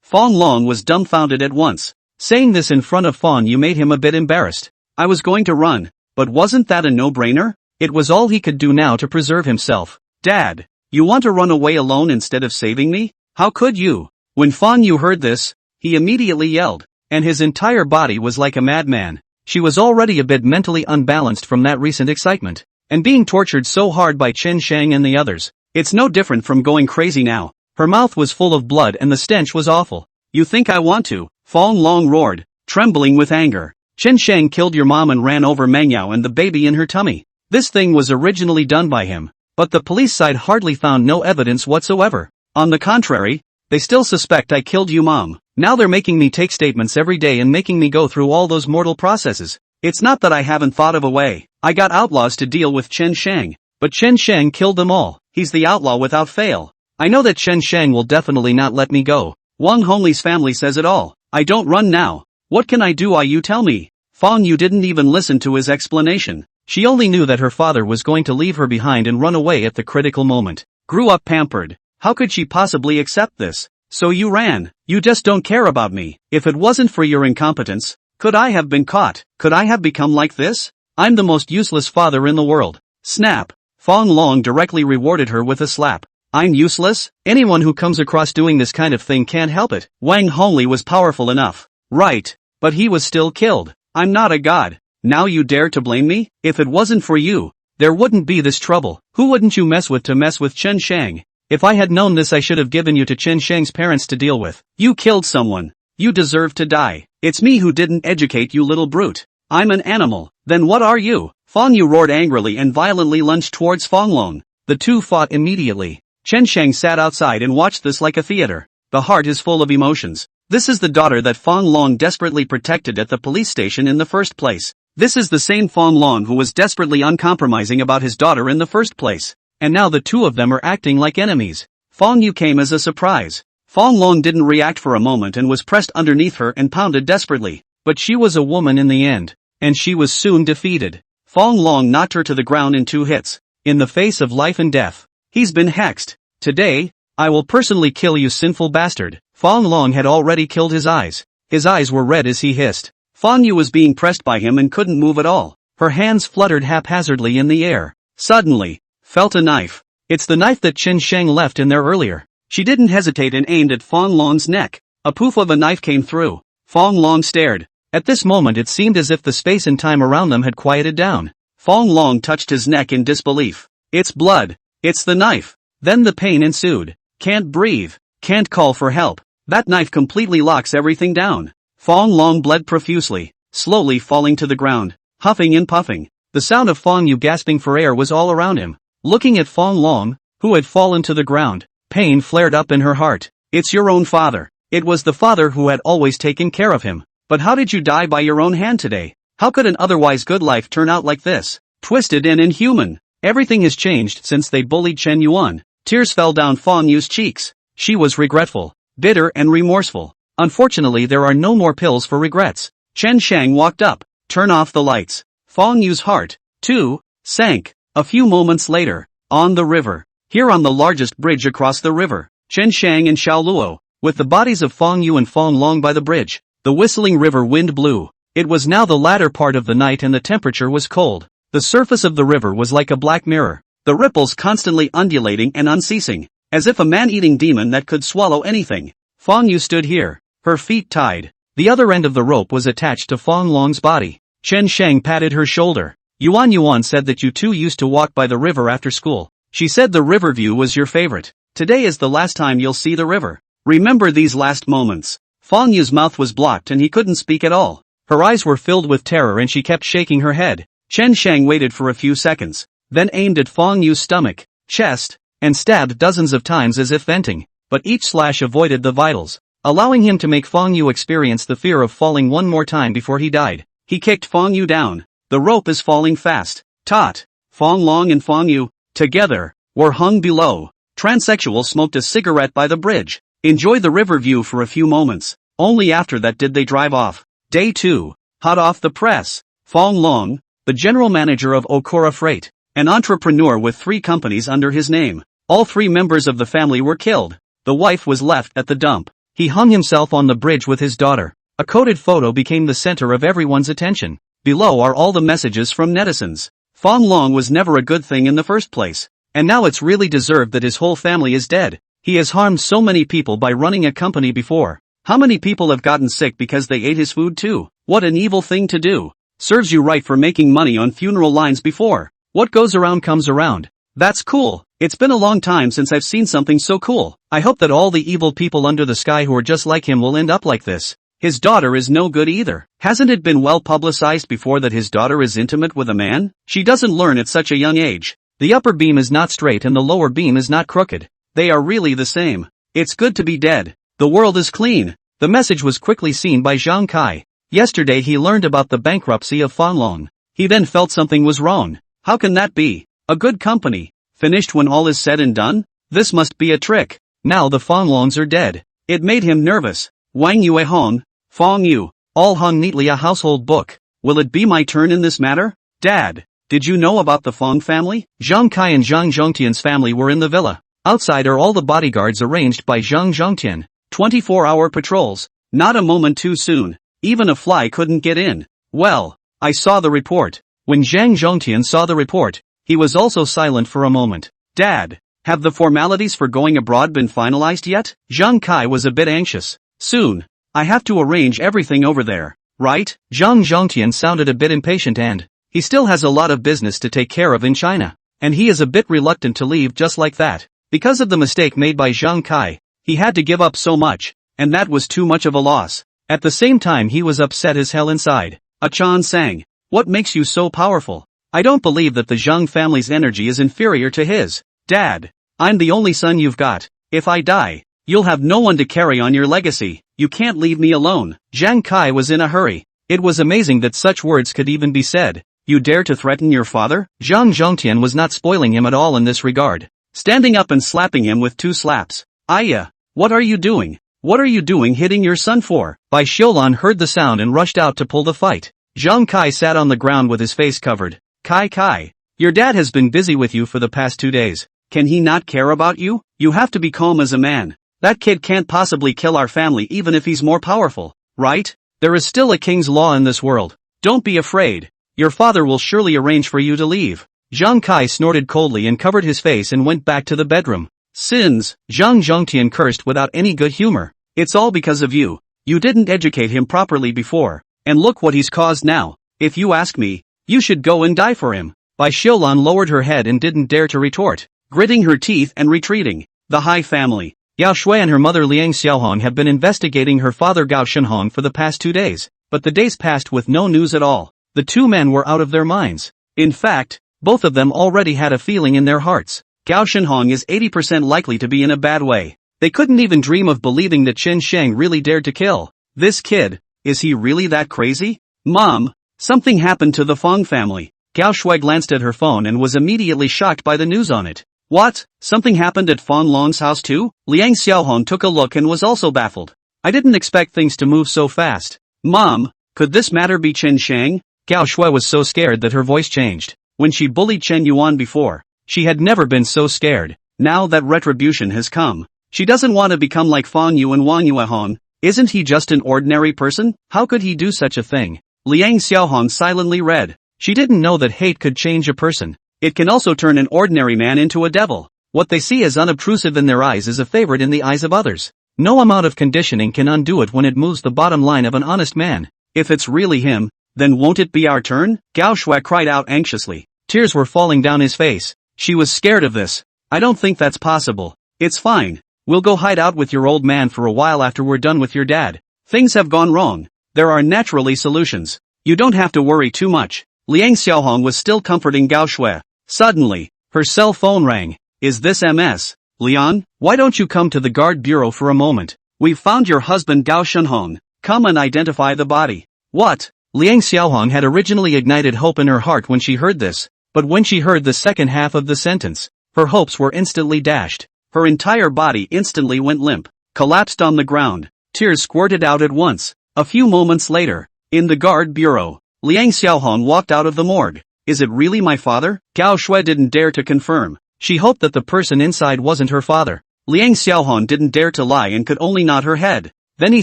Fong Long was dumbfounded at once. Saying this in front of Fong Yu made him a bit embarrassed. "I was going to run, but wasn't that a no-brainer?" It was all he could do now to preserve himself. "Dad, you want to run away alone instead of saving me? How could you?" When Fong Yu heard this, he immediately yelled, and his entire body was like a madman. She was already a bit mentally unbalanced from that recent excitement, and being tortured so hard by Chen Sheng and the others. It's no different from going crazy now. Her mouth was full of blood and the stench was awful. "You think I want to?" Fong Long roared, trembling with anger. "Chen Sheng killed your mom and ran over Manhwa and the baby in her tummy. This thing was originally done by him, but the police side hardly found no evidence whatsoever. On the contrary, they still suspect I killed you, Mom. Now they're making me take statements every day and making me go through all those mortal processes. It's not that I haven't thought of a way. I got outlaws to deal with Chen Sheng, but Chen Sheng killed them all. He's the outlaw without fail. I know that Chen Sheng will definitely not let me go. Wang Hongli's family says it all. I don't run now. What can I do? You tell me." Fong Yu didn't even listen to his explanation. She only knew that her father was going to leave her behind and run away at the critical moment. Grew up pampered. How could she possibly accept this? "So you ran. You just don't care about me. If it wasn't for your incompetence, could I have been caught? Could I have become like this? I'm the most useless father in the world." Snap. Fong Long directly rewarded her with a slap. "I'm useless? Anyone who comes across doing this kind of thing can't help it. Wang Hongli was powerful enough. Right. But he was still killed. I'm not a god. Now you dare to blame me? If it wasn't for you, there wouldn't be this trouble. Who wouldn't you mess with to mess with Chen Sheng? If I had known this, I should have given you to Chen Sheng's parents to deal with. You killed someone. You deserve to die. It's me who didn't educate you, little brute. I'm an animal. Then what are you?" Fong Yu roared angrily and violently lunged towards Fong Long. The two fought immediately. Chen Sheng sat outside and watched this like a theater. The heart is full of emotions. This is the daughter that Fong Long desperately protected at the police station in the first place. This is the same Fong Long who was desperately uncompromising about his daughter in the first place. And now the two of them are acting like enemies. Fong Yu came as a surprise. Fong Long didn't react for a moment and was pressed underneath her and pounded desperately. But she was a woman in the end, and she was soon defeated. Fong Long knocked her to the ground in 2 hits, in the face of life and death. "He's been hexed. Today, I will personally kill you, sinful bastard." Fong Long had already killed his eyes. His eyes were red as he hissed. Fong Yu was being pressed by him and couldn't move at all. Her hands fluttered haphazardly in the air. Suddenly, felt a knife. It's the knife that Chen Sheng left in there earlier. She didn't hesitate and aimed at Fong Long's neck. A poof of a knife came through. Fong Long stared. At this moment it seemed as if the space and time around them had quieted down. Fong Long touched his neck in disbelief. It's blood. It's the knife. Then the pain ensued. Can't breathe. Can't call for help. That knife completely locks everything down. Fong Long bled profusely, slowly falling to the ground, huffing and puffing. The sound of Fong Yu gasping for air was all around him. Looking at Fong Long, who had fallen to the ground, Pain flared up in her heart. It's your own father. It was the father who had always taken care of him. But how did you die by your own hand today? How could an otherwise good life turn out like this? Twisted and inhuman. Everything has changed since they bullied Chen Yuan. Tears fell down Fang Yu's cheeks. She was regretful, bitter and remorseful. Unfortunately, there are no more pills for regrets. Chen Shang walked up. Turn off the lights. Fang Yu's heart, too, sank. A few moments later, on the river. Here on the largest bridge across the river, Chen Shang and Xiao Luo, with the bodies of Fang Yu and Fang Long by the bridge, the whistling river wind blew. It was now the latter part of the night and the temperature was cold. The surface of the river was like a black mirror, the ripples constantly undulating and unceasing, as if a man-eating demon that could swallow anything. Fang Yu stood here, her feet tied. The other end of the rope was attached to Fang Long's body. Chen Shang patted her shoulder. Yuan said that you two used to walk by the river after school. She said the river view was your favorite. Today is the last time you'll see the river. Remember these last moments. Fang Yu's mouth was blocked and he couldn't speak at all. Her eyes were filled with terror and she kept shaking her head. Chen Shang waited for a few seconds, then aimed at Fang Yu's stomach, chest, and stabbed dozens of times as if venting, but each slash avoided the vitals, allowing him to make Fang Yu experience the fear of falling one more time before he died. He kicked Fang Yu down. The rope is falling fast. Tot. Fang Long and Fang Yu, together, were hung below. Transsexual smoked a cigarette by the bridge. Enjoyed the river view for a few moments. Only after that did they drive off. Day 2. Hot off the press. Fang Long, the general manager of Okura Freight, an entrepreneur with 3 companies under his name. All 3 members of the family were killed. The wife was left at the dump. He hung himself on the bridge with his daughter. A coded photo became the center of everyone's attention. Below are all the messages from netizens. Fang Long was never a good thing in the first place. And now it's really deserved that his whole family is dead. He has harmed so many people by running a company before. How many people have gotten sick because they ate his food too? What an evil thing to do. Serves you right for making money on funeral lines before. What goes around comes around. That's cool. It's been a long time since I've seen something so cool. I hope that all the evil people under the sky who are just like him will end up like this. His daughter is no good either. Hasn't it been well publicized before that his daughter is intimate with a man? She doesn't learn at such a young age. The upper beam is not straight and the lower beam is not crooked. They are really the same. It's good to be dead. The world is clean. The message was quickly seen by Zhang Kai. Yesterday he learned about the bankruptcy of Fang Long. He then felt something was wrong. How can that be? A good company. Finished when all is said and done? This must be a trick. Now the Fang Longs are dead. It made him nervous. Wang Yue Hong. Fang Yu, all hung neatly a household book. Will it be my turn in this matter? Dad, did you know about the Fang family? Zhang Kai and Zhang Zhongtian's family were in the villa. Outside are all the bodyguards arranged by Zhang Zhongtian. 24-hour patrols. Not a moment too soon. Even a fly couldn't get in. Well, I saw the report. When Zhang Zhongtian saw the report, he was also silent for a moment. Dad, have the formalities for going abroad been finalized yet? Zhang Kai was a bit anxious. Soon. I have to arrange everything over there, right? Zhang Zhongtian sounded a bit impatient and he still has a lot of business to take care of in China. And he is a bit reluctant to leave just like that. Because of the mistake made by Zhang Kai, he had to give up so much, and that was too much of a loss. At the same time he was upset as hell inside. Achan sang, what makes you so powerful? I don't believe that the Zhang family's energy is inferior to his. Dad, I'm the only son you've got. If I die, you'll have no one to carry on your legacy. You can't leave me alone. Zhang Kai was in a hurry. It was amazing that such words could even be said. You dare to threaten your father? Zhang Zhongtian was not spoiling him at all in this regard. Standing up and slapping him with 2 slaps. Aya, what are you doing? What are you doing hitting your son for? Bai Xiulan heard the sound and rushed out to pull the fight. Zhang Kai sat on the ground with his face covered. Kai, your dad has been busy with you for the past 2 days. Can he not care about you? You have to be calm as a man. That kid can't possibly kill our family even if he's more powerful, right? There is still a king's law in this world. Don't be afraid. Your father will surely arrange for you to leave. Zhang Kai snorted coldly and covered his face and went back to the bedroom. Sins, Zhang Zhongtian cursed without any good humor. It's all because of you. You didn't educate him properly before, and look what he's caused now. If you ask me, you should go and die for him. Bai Xiulan lowered her head and didn't dare to retort, gritting her teeth and retreating. The Hai family. Yao Shui and her mother Liang Xiaohong have been investigating her father Gao Shenhong for the past 2 days, but the days passed with no news at all. The 2 men were out of their minds. In fact, both of them already had a feeling in their hearts. Gao Shenhong is 80% likely to be in a bad way. They couldn't even dream of believing that Chen Sheng really dared to kill this kid. Is he really that crazy? Mom, something happened to the Fong family. Gao Shui glanced at her phone and was immediately shocked by the news on it. What? Something happened at Fong Long's house too? Liang Xiaohong took a look and was also baffled. I didn't expect things to move so fast. Mom, could this matter be Chen Sheng? Gao Shui was so scared that her voice changed. When she bullied Chen Yuan before, she had never been so scared. Now that retribution has come, she doesn't want to become like Fong Yu and Wang Yuehong. Isn't he just an ordinary person? How could he do such a thing? Liang Xiaohong silently read. She didn't know that hate could change a person. It can also turn an ordinary man into a devil. What they see as unobtrusive in their eyes is a favorite in the eyes of others. No amount of conditioning can undo it when it moves the bottom line of an honest man. If it's really him, then won't it be our turn? Gao Shui cried out anxiously. Tears were falling down his face. She was scared of this. I don't think that's possible. It's fine. We'll go hide out with your old man for a while after we're done with your dad. Things have gone wrong. There are naturally solutions. You don't have to worry too much. Liang Xiaohong was still comforting Gao Shui. Suddenly, her cell phone rang. Is this MS? Leon, why don't you come to the guard bureau for a moment? We've found your husband Gao Shenhong. Come and identify the body. What? Liang Xiaohong had originally ignited hope in her heart when she heard this, but when she heard the second half of the sentence, her hopes were instantly dashed. Her entire body instantly went limp, collapsed on the ground. Tears squirted out at once. A few moments later, in the guard bureau, Liang Xiaohong walked out of the morgue. Is it really my father? Gao Shui didn't dare to confirm. She hoped that the person inside wasn't her father. Liang Xiaohong didn't dare to lie and could only nod her head. Then he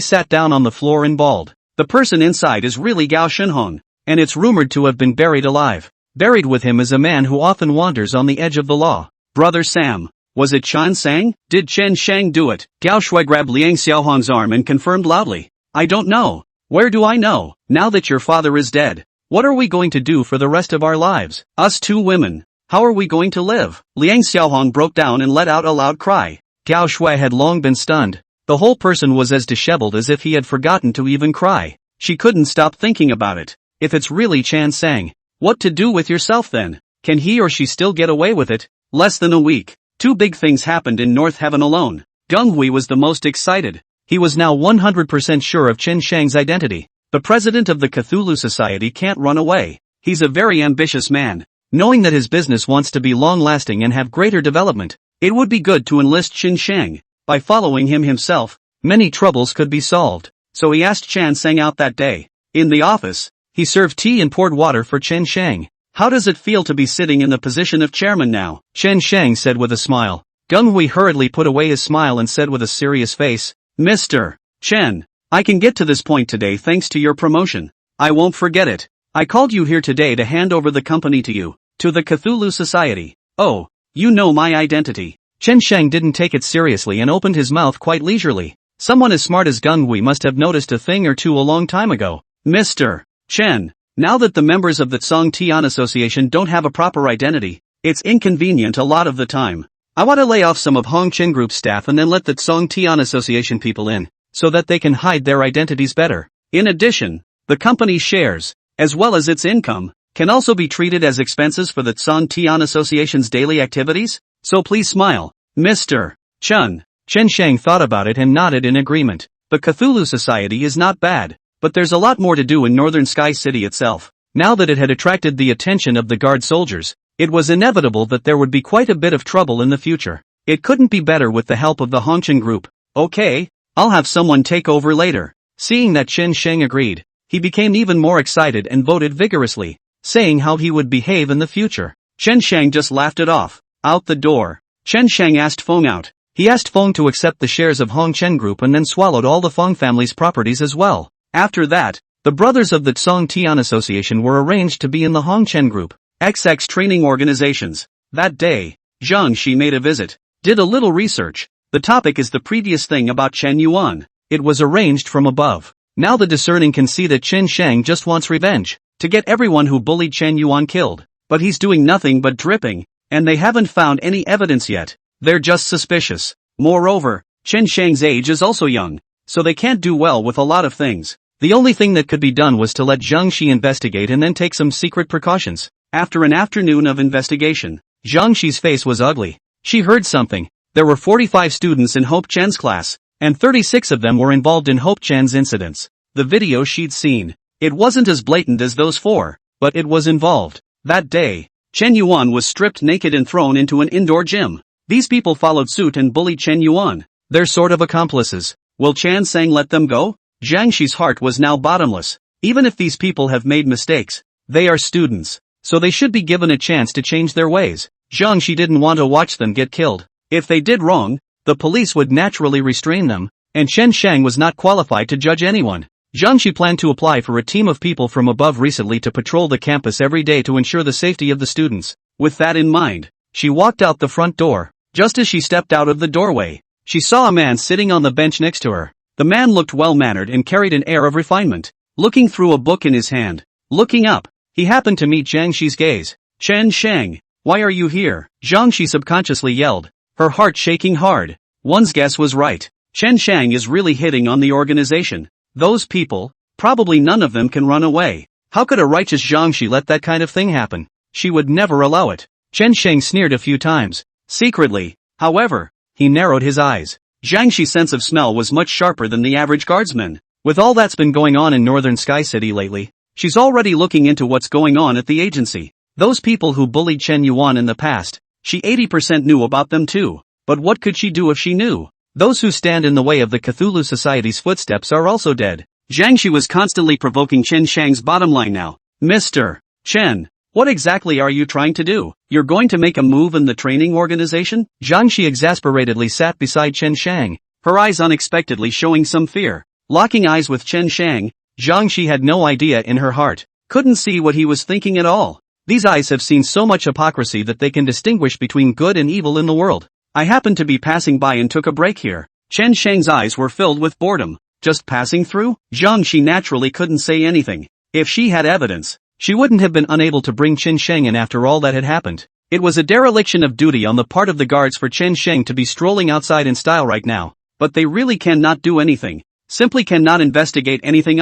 sat down on the floor and bawled. The person inside is really Gao Shenhong, and it's rumored to have been buried alive. Buried with him is a man who often wanders on the edge of the law. Brother Sam. Was it Chen Sang? Did Chen Sheng do it? Gao Shui grabbed Liang Xiaohong's arm and confirmed loudly. I don't know. Where do I know? Now that your father is dead, what are we going to do for the rest of our lives? Us two women. How are we going to live? Liang Xiaohong broke down and let out a loud cry. Gao Shui had long been stunned. The whole person was as disheveled as if he had forgotten to even cry. She couldn't stop thinking about it. If it's really Chen Sang, what to do with yourself then? Can he or she still get away with it? Less than a week. Two big things happened in North Heaven alone. Gung Hui was the most excited. He was now 100% sure of Chen Shang's identity. The president of the Cthulhu Society can't run away. He's a very ambitious man. Knowing that his business wants to be long-lasting and have greater development, it would be good to enlist Chen Shang. By following him himself, many troubles could be solved. So he asked Chen Shang out that day. In the office, he served tea and poured water for Chen Shang. How does it feel to be sitting in the position of chairman now? Chen Shang said with a smile. Gung Hui hurriedly put away his smile and said with a serious face, Mr. Chen, I can get to this point today thanks to your promotion. I won't forget it. I called you here today to hand over the company to you, to the Cthulhu Society. Oh, you know my identity. Chen Shang didn't take it seriously and opened his mouth quite leisurely. Someone as smart as Gung Hui must have noticed a thing or two a long time ago. Mr. Chen, now that the members of the Tsong Tian Association don't have a proper identity, it's inconvenient a lot of the time. I want to lay off some of Hong Chen Group's staff and then let the Tsong Tian Association people in, so that they can hide their identities better. In addition, the company's shares, as well as its income, can also be treated as expenses for the Tsong Tian Association's daily activities, so please smile. Mr. Chen. Chen Shang thought about it and nodded in agreement. The Cthulhu Society is not bad, but there's a lot more to do in Northern Sky City itself. Now that it had attracted the attention of the guard soldiers, it was inevitable that there would be quite a bit of trouble in the future. It couldn't be better with the help of the Hongchen Group. Okay, I'll have someone take over later. Seeing that Chen Sheng agreed, he became even more excited and voted vigorously, saying how he would behave in the future. Chen Sheng just laughed it off. Out the door, Chen Sheng asked Feng out. He asked Feng to accept the shares of Hongchen Group and then swallowed all the Feng family's properties as well. After that, the brothers of the Tsong Tian Association were arranged to be in the Hongchen Group, XX training organizations. That day, Zhang Shi made a visit, did a little research. The topic is the previous thing about Chen Yuan. It was arranged from above. Now the discerning can see that Chen Shang just wants revenge, to get everyone who bullied Chen Yuan killed. But he's doing nothing but dripping, and they haven't found any evidence yet. They're just suspicious. Moreover, Chen Shang's age is also young, so they can't do well with a lot of things. The only thing that could be done was to let Zhang Shi investigate and then take some secret precautions. After an afternoon of investigation, Zhang Shi's face was ugly. She heard something. There were 45 students in Hope Chen's class, and 36 of them were involved in Hope Chen's incidents. The video she'd seen. It wasn't as blatant as those 4, but it was involved. That day, Chen Yuan was stripped naked and thrown into an indoor gym. These people followed suit and bullied Chen Yuan. They're sort of accomplices. Will Chan Sang let them go? Jiang Shi's heart was now bottomless. Even if these people have made mistakes, they are students, so they should be given a chance to change their ways. Jiang Shi didn't want to watch them get killed. If they did wrong, the police would naturally restrain them, and Chen Shang was not qualified to judge anyone. Jiang Shi planned to apply for a team of people from above recently to patrol the campus every day to ensure the safety of the students. With that in mind, she walked out the front door. Just as she stepped out of the doorway, she saw a man sitting on the bench next to her. The man looked well-mannered and carried an air of refinement, looking through a book in his hand. Looking up, he happened to meet Jiang Shi's gaze. Chen Shang, why are you here? Jiang Shi subconsciously yelled, her heart shaking hard. One's guess was right. Chen Shang is really hitting on the organization. Those people, probably none of them can run away. How could a righteous Jiang Shi let that kind of thing happen? She would never allow it. Chen Shang sneered a few times. Secretly, however, he narrowed his eyes. Jiang Shi's sense of smell was much sharper than the average guardsman. With all that's been going on in Northern Sky City lately, she's already looking into what's going on at the agency. Those people who bullied Chen Yuan in the past, she 80% knew about them too. But what could she do if she knew? Those who stand in the way of the Cthulhu Society's footsteps are also dead. Jiang Shi was constantly provoking Chen Shang's bottom line now. Mr. Chen, what exactly are you trying to do? You're going to make a move in the training organization? Jiang Shi exasperatedly sat beside Chen Shang, her eyes unexpectedly showing some fear. Locking eyes with Chen Shang, Jiang Shi had no idea in her heart. Couldn't see what he was thinking at all. These eyes have seen so much hypocrisy that they can distinguish between good and evil in the world. I happened to be passing by and took a break here. Chen Shang's eyes were filled with boredom. Just passing through? Jiang Shi naturally couldn't say anything. If she had evidence, she wouldn't have been unable to bring Chen Shang in after all that had happened. It was a dereliction of duty on the part of the guards for Chen Shang to be strolling outside in style right now. But they really cannot do anything. Simply cannot investigate anything.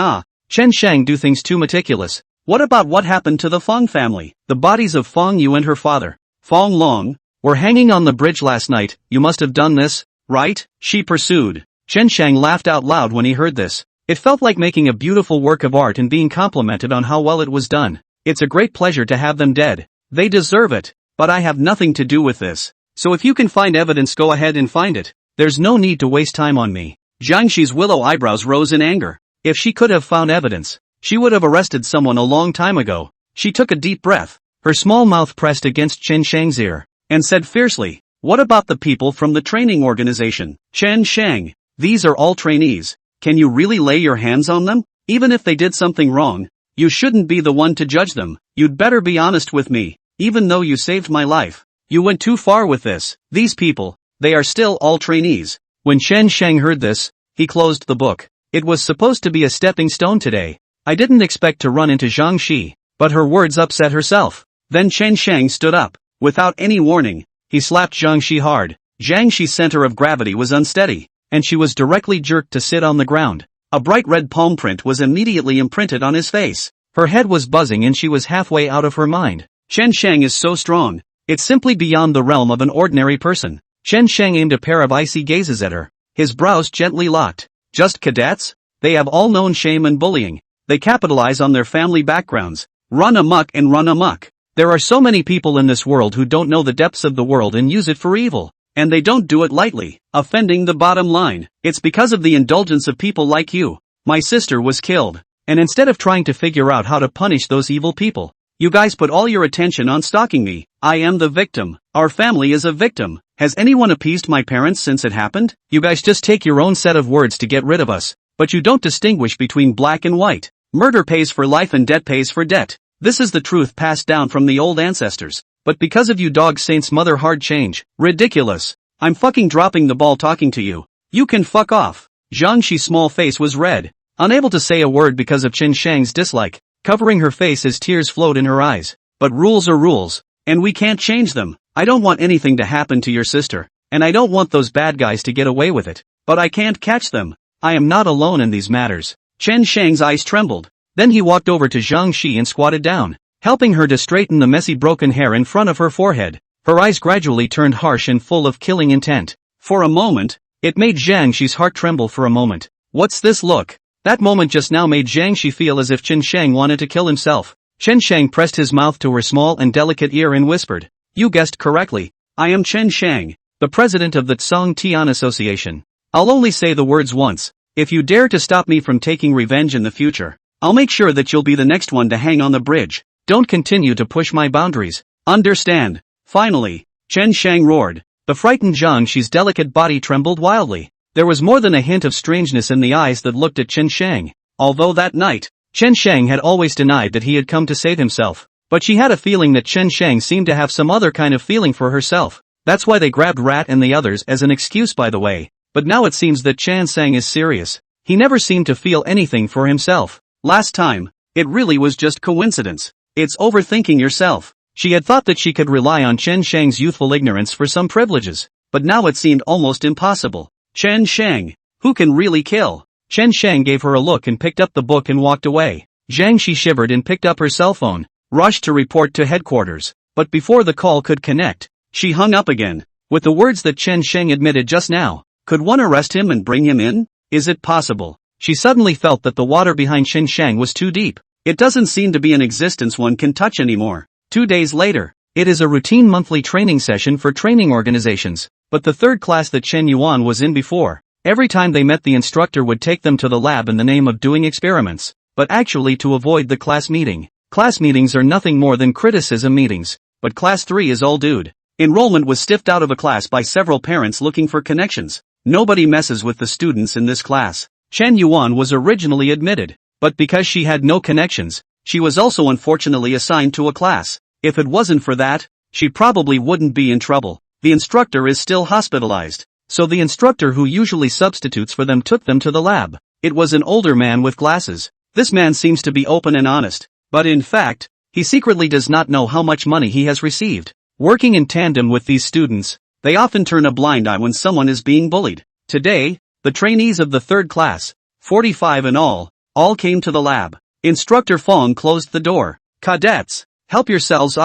Chen Shang do things too meticulous. What about what happened to the Fong family? The bodies of Fong Yu and her father, Fong Long, were hanging on the bridge last night. You must have done this, right? She pursued. Chen Shang laughed out loud when he heard this. It felt like making a beautiful work of art and being complimented on how well it was done. It's a great pleasure to have them dead. They deserve it. But I have nothing to do with this. So if you can find evidence, go ahead and find it. There's no need to waste time on me. Jiang Shi's willow eyebrows rose in anger. If she could have found evidence, she would have arrested someone a long time ago. She took a deep breath, her small mouth pressed against Chen Shang's ear, and said fiercely, what about the people from the training organization? Chen Shang, these are all trainees. Can you really lay your hands on them? Even if they did something wrong, you shouldn't be the one to judge them. You'd better be honest with me. Even though you saved my life, you went too far with this. These people, they are still all trainees. When Chen Shang heard this, he closed the book. It was supposed to be a stepping stone today. I didn't expect to run into Jiang Shi, but her words upset herself. Then Chen Shang stood up. Without any warning, he slapped Jiang Shi hard. Jiang Shi's center of gravity was unsteady, and she was directly jerked to sit on the ground. A bright red palm print was immediately imprinted on his face. Her head was buzzing and she was halfway out of her mind. Chen Shang is so strong. It's simply beyond the realm of an ordinary person. Chen Shang aimed a pair of icy gazes at her. His brows gently locked. Just cadets? They have all known shame and bullying. They capitalize on their family backgrounds. Run amok and run amok. There are so many people in this world who don't know the depths of the world and use it for evil. And they don't do it lightly, offending the bottom line. It's because of the indulgence of people like you. My sister was killed. And instead of trying to figure out how to punish those evil people, you guys put all your attention on stalking me. I am the victim. Our family is a victim. Has anyone appeased my parents since it happened? You guys just take your own set of words to get rid of us. But you don't distinguish between black and white. Murder pays for life and debt pays for debt. This is the truth passed down from the old ancestors. But because of you dog saints mother hard change. Ridiculous. I'm fucking dropping the ball talking to you. You can fuck off. Jiang Shi's small face was red. Unable to say a word because of Chen Shang's dislike. Covering her face as tears flowed in her eyes. But rules are rules. And we can't change them. I don't want anything to happen to your sister. And I don't want those bad guys to get away with it. But I can't catch them. I am not alone in these matters. Chen Shang's eyes trembled. Then he walked over to Jiang Shi and squatted down, helping her to straighten the messy broken hair in front of her forehead. Her eyes gradually turned harsh and full of killing intent. For a moment, it made Zhang Shi's heart tremble for a moment. What's this look? That moment just now made Zhang Shi feel as if Chen Shang wanted to kill himself. Chen Shang pressed his mouth to her small and delicate ear and whispered, "You guessed correctly. I am Chen Shang, the president of the Tsong Tian Association. I'll only say the words once. If you dare to stop me from taking revenge in the future, I'll make sure that you'll be the next one to hang on the bridge. Don't continue to push my boundaries. Understand?" Finally, Chen Shang roared. The frightened Zhang Shi's delicate body trembled wildly. There was more than a hint of strangeness in the eyes that looked at Chen Shang. Although that night, Chen Shang had always denied that he had come to save himself. But she had a feeling that Chen Shang seemed to have some other kind of feeling for herself. That's why they grabbed Rat and the others as an excuse, by the way. But now it seems that Chen Shang is serious. He never seemed to feel anything for himself. Last time, it really was just coincidence. It's overthinking yourself. She had thought that she could rely on Chen Shang's youthful ignorance for some privileges, but now it seemed almost impossible. Chen Shang, who can really kill? Chen Shang gave her a look and picked up the book and walked away. Zhang Shi shivered and picked up her cell phone, rushed to report to headquarters, but before the call could connect, she hung up again. With the words that Chen Shang admitted just now, could one arrest him and bring him in? Is it possible? She suddenly felt that the water behind Chen Shang was too deep. It doesn't seem to be an existence one can touch anymore. 2 days later, it is a routine monthly training session for training organizations, but the third class that Chen Yuan was in before, every time they met the instructor would take them to the lab in the name of doing experiments, but actually to avoid the class meeting. Class meetings are nothing more than criticism meetings, but class 3 is all dude. Enrollment was stiffed out of a class by several parents looking for connections. Nobody messes with the students in this class. Chen Yuan was originally admitted, but because she had no connections, she was also unfortunately assigned to a class. If it wasn't for that, she probably wouldn't be in trouble. The instructor is still hospitalized, so the instructor who usually substitutes for them took them to the lab. It was an older man with glasses. This man seems to be open and honest, but in fact, he secretly does not know how much money he has received. Working in tandem with these students, they often turn a blind eye when someone is being bullied. Today, the trainees of the third class, 45 in all came to the lab. Instructor Fong closed the door. "Cadets, help yourselves,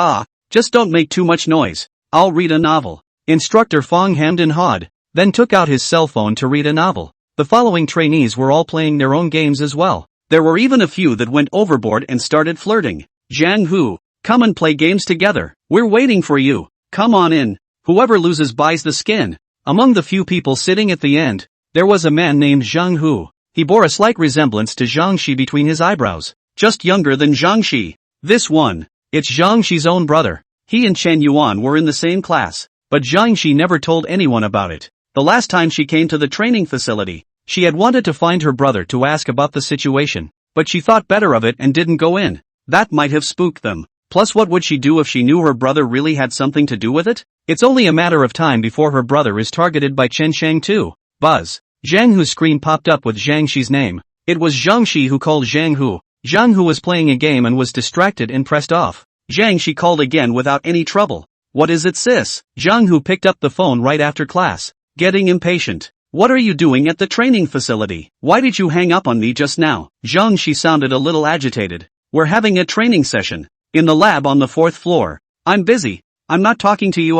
just don't make too much noise. I'll read a novel." Instructor Fong hemmed and hawed, then took out his cell phone to read a novel. The following trainees were all playing their own games as well. There were even a few that went overboard and started flirting. "Zhang Hu, come and play games together. We're waiting for you. Come on in. Whoever loses buys the skin." Among the few people sitting at the end, there was a man named Zhang Hu. He bore a slight resemblance to Zhang Shi between his eyebrows, just younger than Zhang Shi. This one, it's Zhang Shi's own brother. He and Chen Yuan were in the same class, but Zhang Shi never told anyone about it. The last time she came to the training facility, she had wanted to find her brother to ask about the situation, but she thought better of it and didn't go in. That might have spooked them. Plus, what would she do if she knew her brother really had something to do with it? It's only a matter of time before her brother is targeted by Chen Shang too. Buzz. Zhang Hu's screen popped up with Zhang Shi's name. It was Zhang Shi who called Zhang Hu. Zhang Hu was playing a game and was distracted and pressed off. Zhang Shi called again without any trouble. "What is it, sis?" Zhang Hu picked up the phone right after class, getting impatient. "What are you doing at the training facility? Why did you hang up on me just now?" Zhang Shi sounded a little agitated. "We're having a training session in the lab on the 4th floor. I'm busy. I'm not talking to you,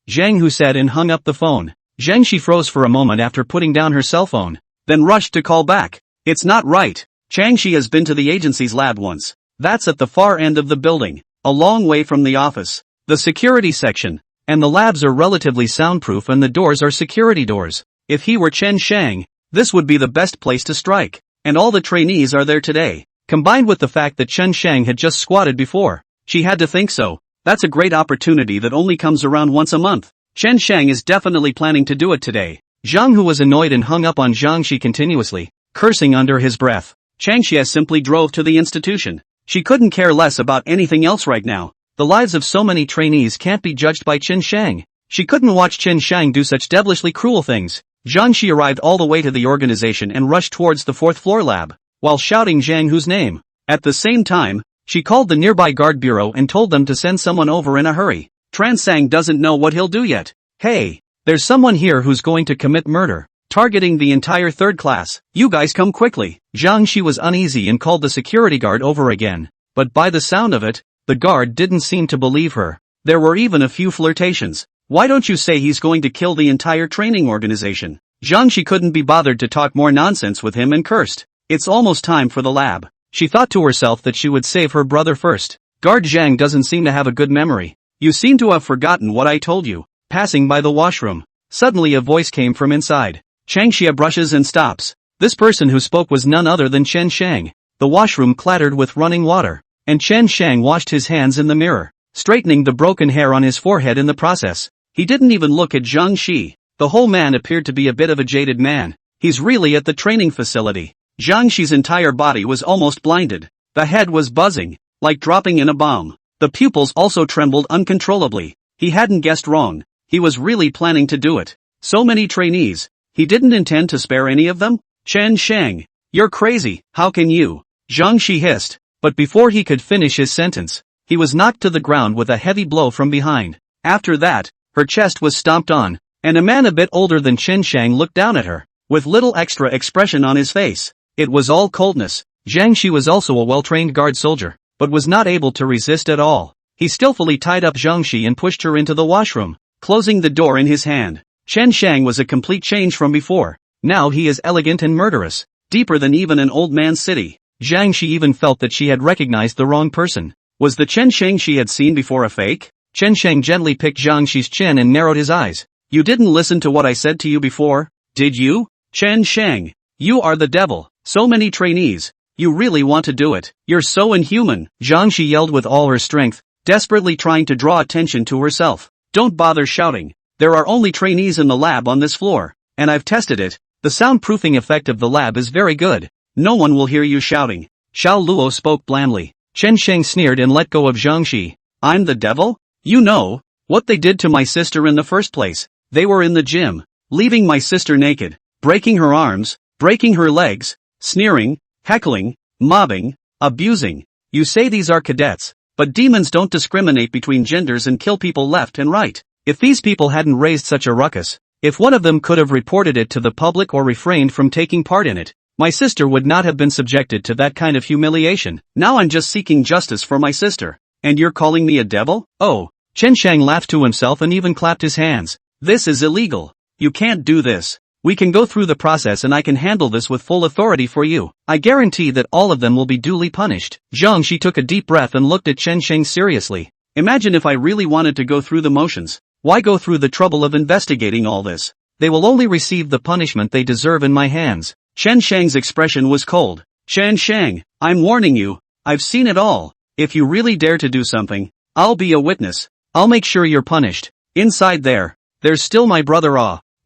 Zhang Hu said and hung up the phone. Zhang Shi froze for a moment after putting down her cell phone, then rushed to call back. "It's not right. Chang Shi has been to the agency's lab once. That's at the far end of the building, a long way from the office, the security section, and the labs are relatively soundproof and the doors are security doors. If he were Chen Shang, this would be the best place to strike. And all the trainees are there today." Combined with the fact that Chen Shang had just squatted before, she had to think so. That's a great opportunity that only comes around once a month. Chen Shang is definitely planning to do it today. Zhang Hu was annoyed and hung up on Zhang Shi continuously, cursing under his breath. Chang Xie simply drove to the institution. She couldn't care less about anything else right now. The lives of so many trainees can't be judged by Chen Shang. She couldn't watch Chen Shang do such devilishly cruel things. Zhang Shi arrived all the way to the organization and rushed towards the 4th floor lab, while shouting Zhang Hu's name. At the same time, she called the nearby guard bureau and told them to send someone over in a hurry. Transang doesn't know what he'll do yet. "Hey, there's someone here who's going to commit murder, targeting the entire 3rd class. You guys come quickly." Zhang Shi was uneasy and called the security guard over again, but by the sound of it, the guard didn't seem to believe her. There were even a few flirtations. Why don't you say he's going to kill the entire training organization? Jiangxi couldn't be bothered to talk more nonsense with him and cursed. It's almost time for the lab. She thought to herself that she would save her brother first. Guard Zhang doesn't seem to have a good memory. You seem to have forgotten what I told you. Passing by the washroom. Suddenly a voice came from inside. Changxia brushes and stops. This person who spoke was none other than Chen Shang. The washroom clattered with running water, and Chen Shang washed his hands in the mirror, straightening the broken hair on his forehead in the process. He didn't even look at Zhang Xi. The whole man appeared to be a bit of a jaded man. He's really at the training facility. Zhang Xi's entire body was almost blinded. The head was buzzing, like dropping in a bomb. The pupils also trembled uncontrollably. He hadn't guessed wrong. He was really planning to do it. So many trainees. He didn't intend to spare any of them? Chen Shang, you're crazy, how can you? Zhang Xi hissed, but before he could finish his sentence, he was knocked to the ground with a heavy blow from behind. After that, her chest was stomped on, and a man a bit older than Chen Shang looked down at her, with little extra expression on his face. It was all coldness. Zhang Xi was also a well-trained guard soldier, but was not able to resist at all. He skillfully tied up Zhang Xi and pushed her into the washroom, closing the door in his hand. Chen Shang was a complete change from before. Now he is elegant and murderous, deeper than even an old man's city. Zhang Xi even felt that she had recognized the wrong person. Was the Chen Shang she had seen before a fake? Chen Shang gently picked Zhang Xi's chin and narrowed his eyes. You didn't listen to what I said to you before, did you? Chen Shang, you are the devil. So many trainees. You really want to do it. You're so inhuman. Zhang Xi yelled with all her strength, desperately trying to draw attention to herself. Don't bother shouting. There are only trainees in the lab on this floor, and I've tested it. The soundproofing effect of the lab is very good. No one will hear you shouting. Xiao Luo spoke blandly. Chen Shang sneered and let go of Zhang Xi. I'm the devil? You know what they did to my sister in the first place. They were in the gym, leaving my sister naked, breaking her arms, breaking her legs, sneering, heckling, mobbing, abusing. You say these are cadets, but demons don't discriminate between genders and kill people left and right. If these people hadn't raised such a ruckus, if one of them could have reported it to the public or refrained from taking part in it, my sister would not have been subjected to that kind of humiliation. Now I'm just seeking justice for my sister. And you're calling me a devil? Oh. Chen Shang laughed to himself and even clapped his hands. This is illegal. You can't do this. We can go through the process and I can handle this with full authority for you. I guarantee that all of them will be duly punished. Zhang Xi took a deep breath and looked at Chen Shang seriously. Imagine if I really wanted to go through the motions. Why go through the trouble of investigating all this? They will only receive the punishment they deserve in my hands. Chen Shang's expression was cold. Chen Shang, I'm warning you. I've seen it all. If you really dare to do something, I'll be a witness. I'll make sure you're punished. Inside there's still my brother.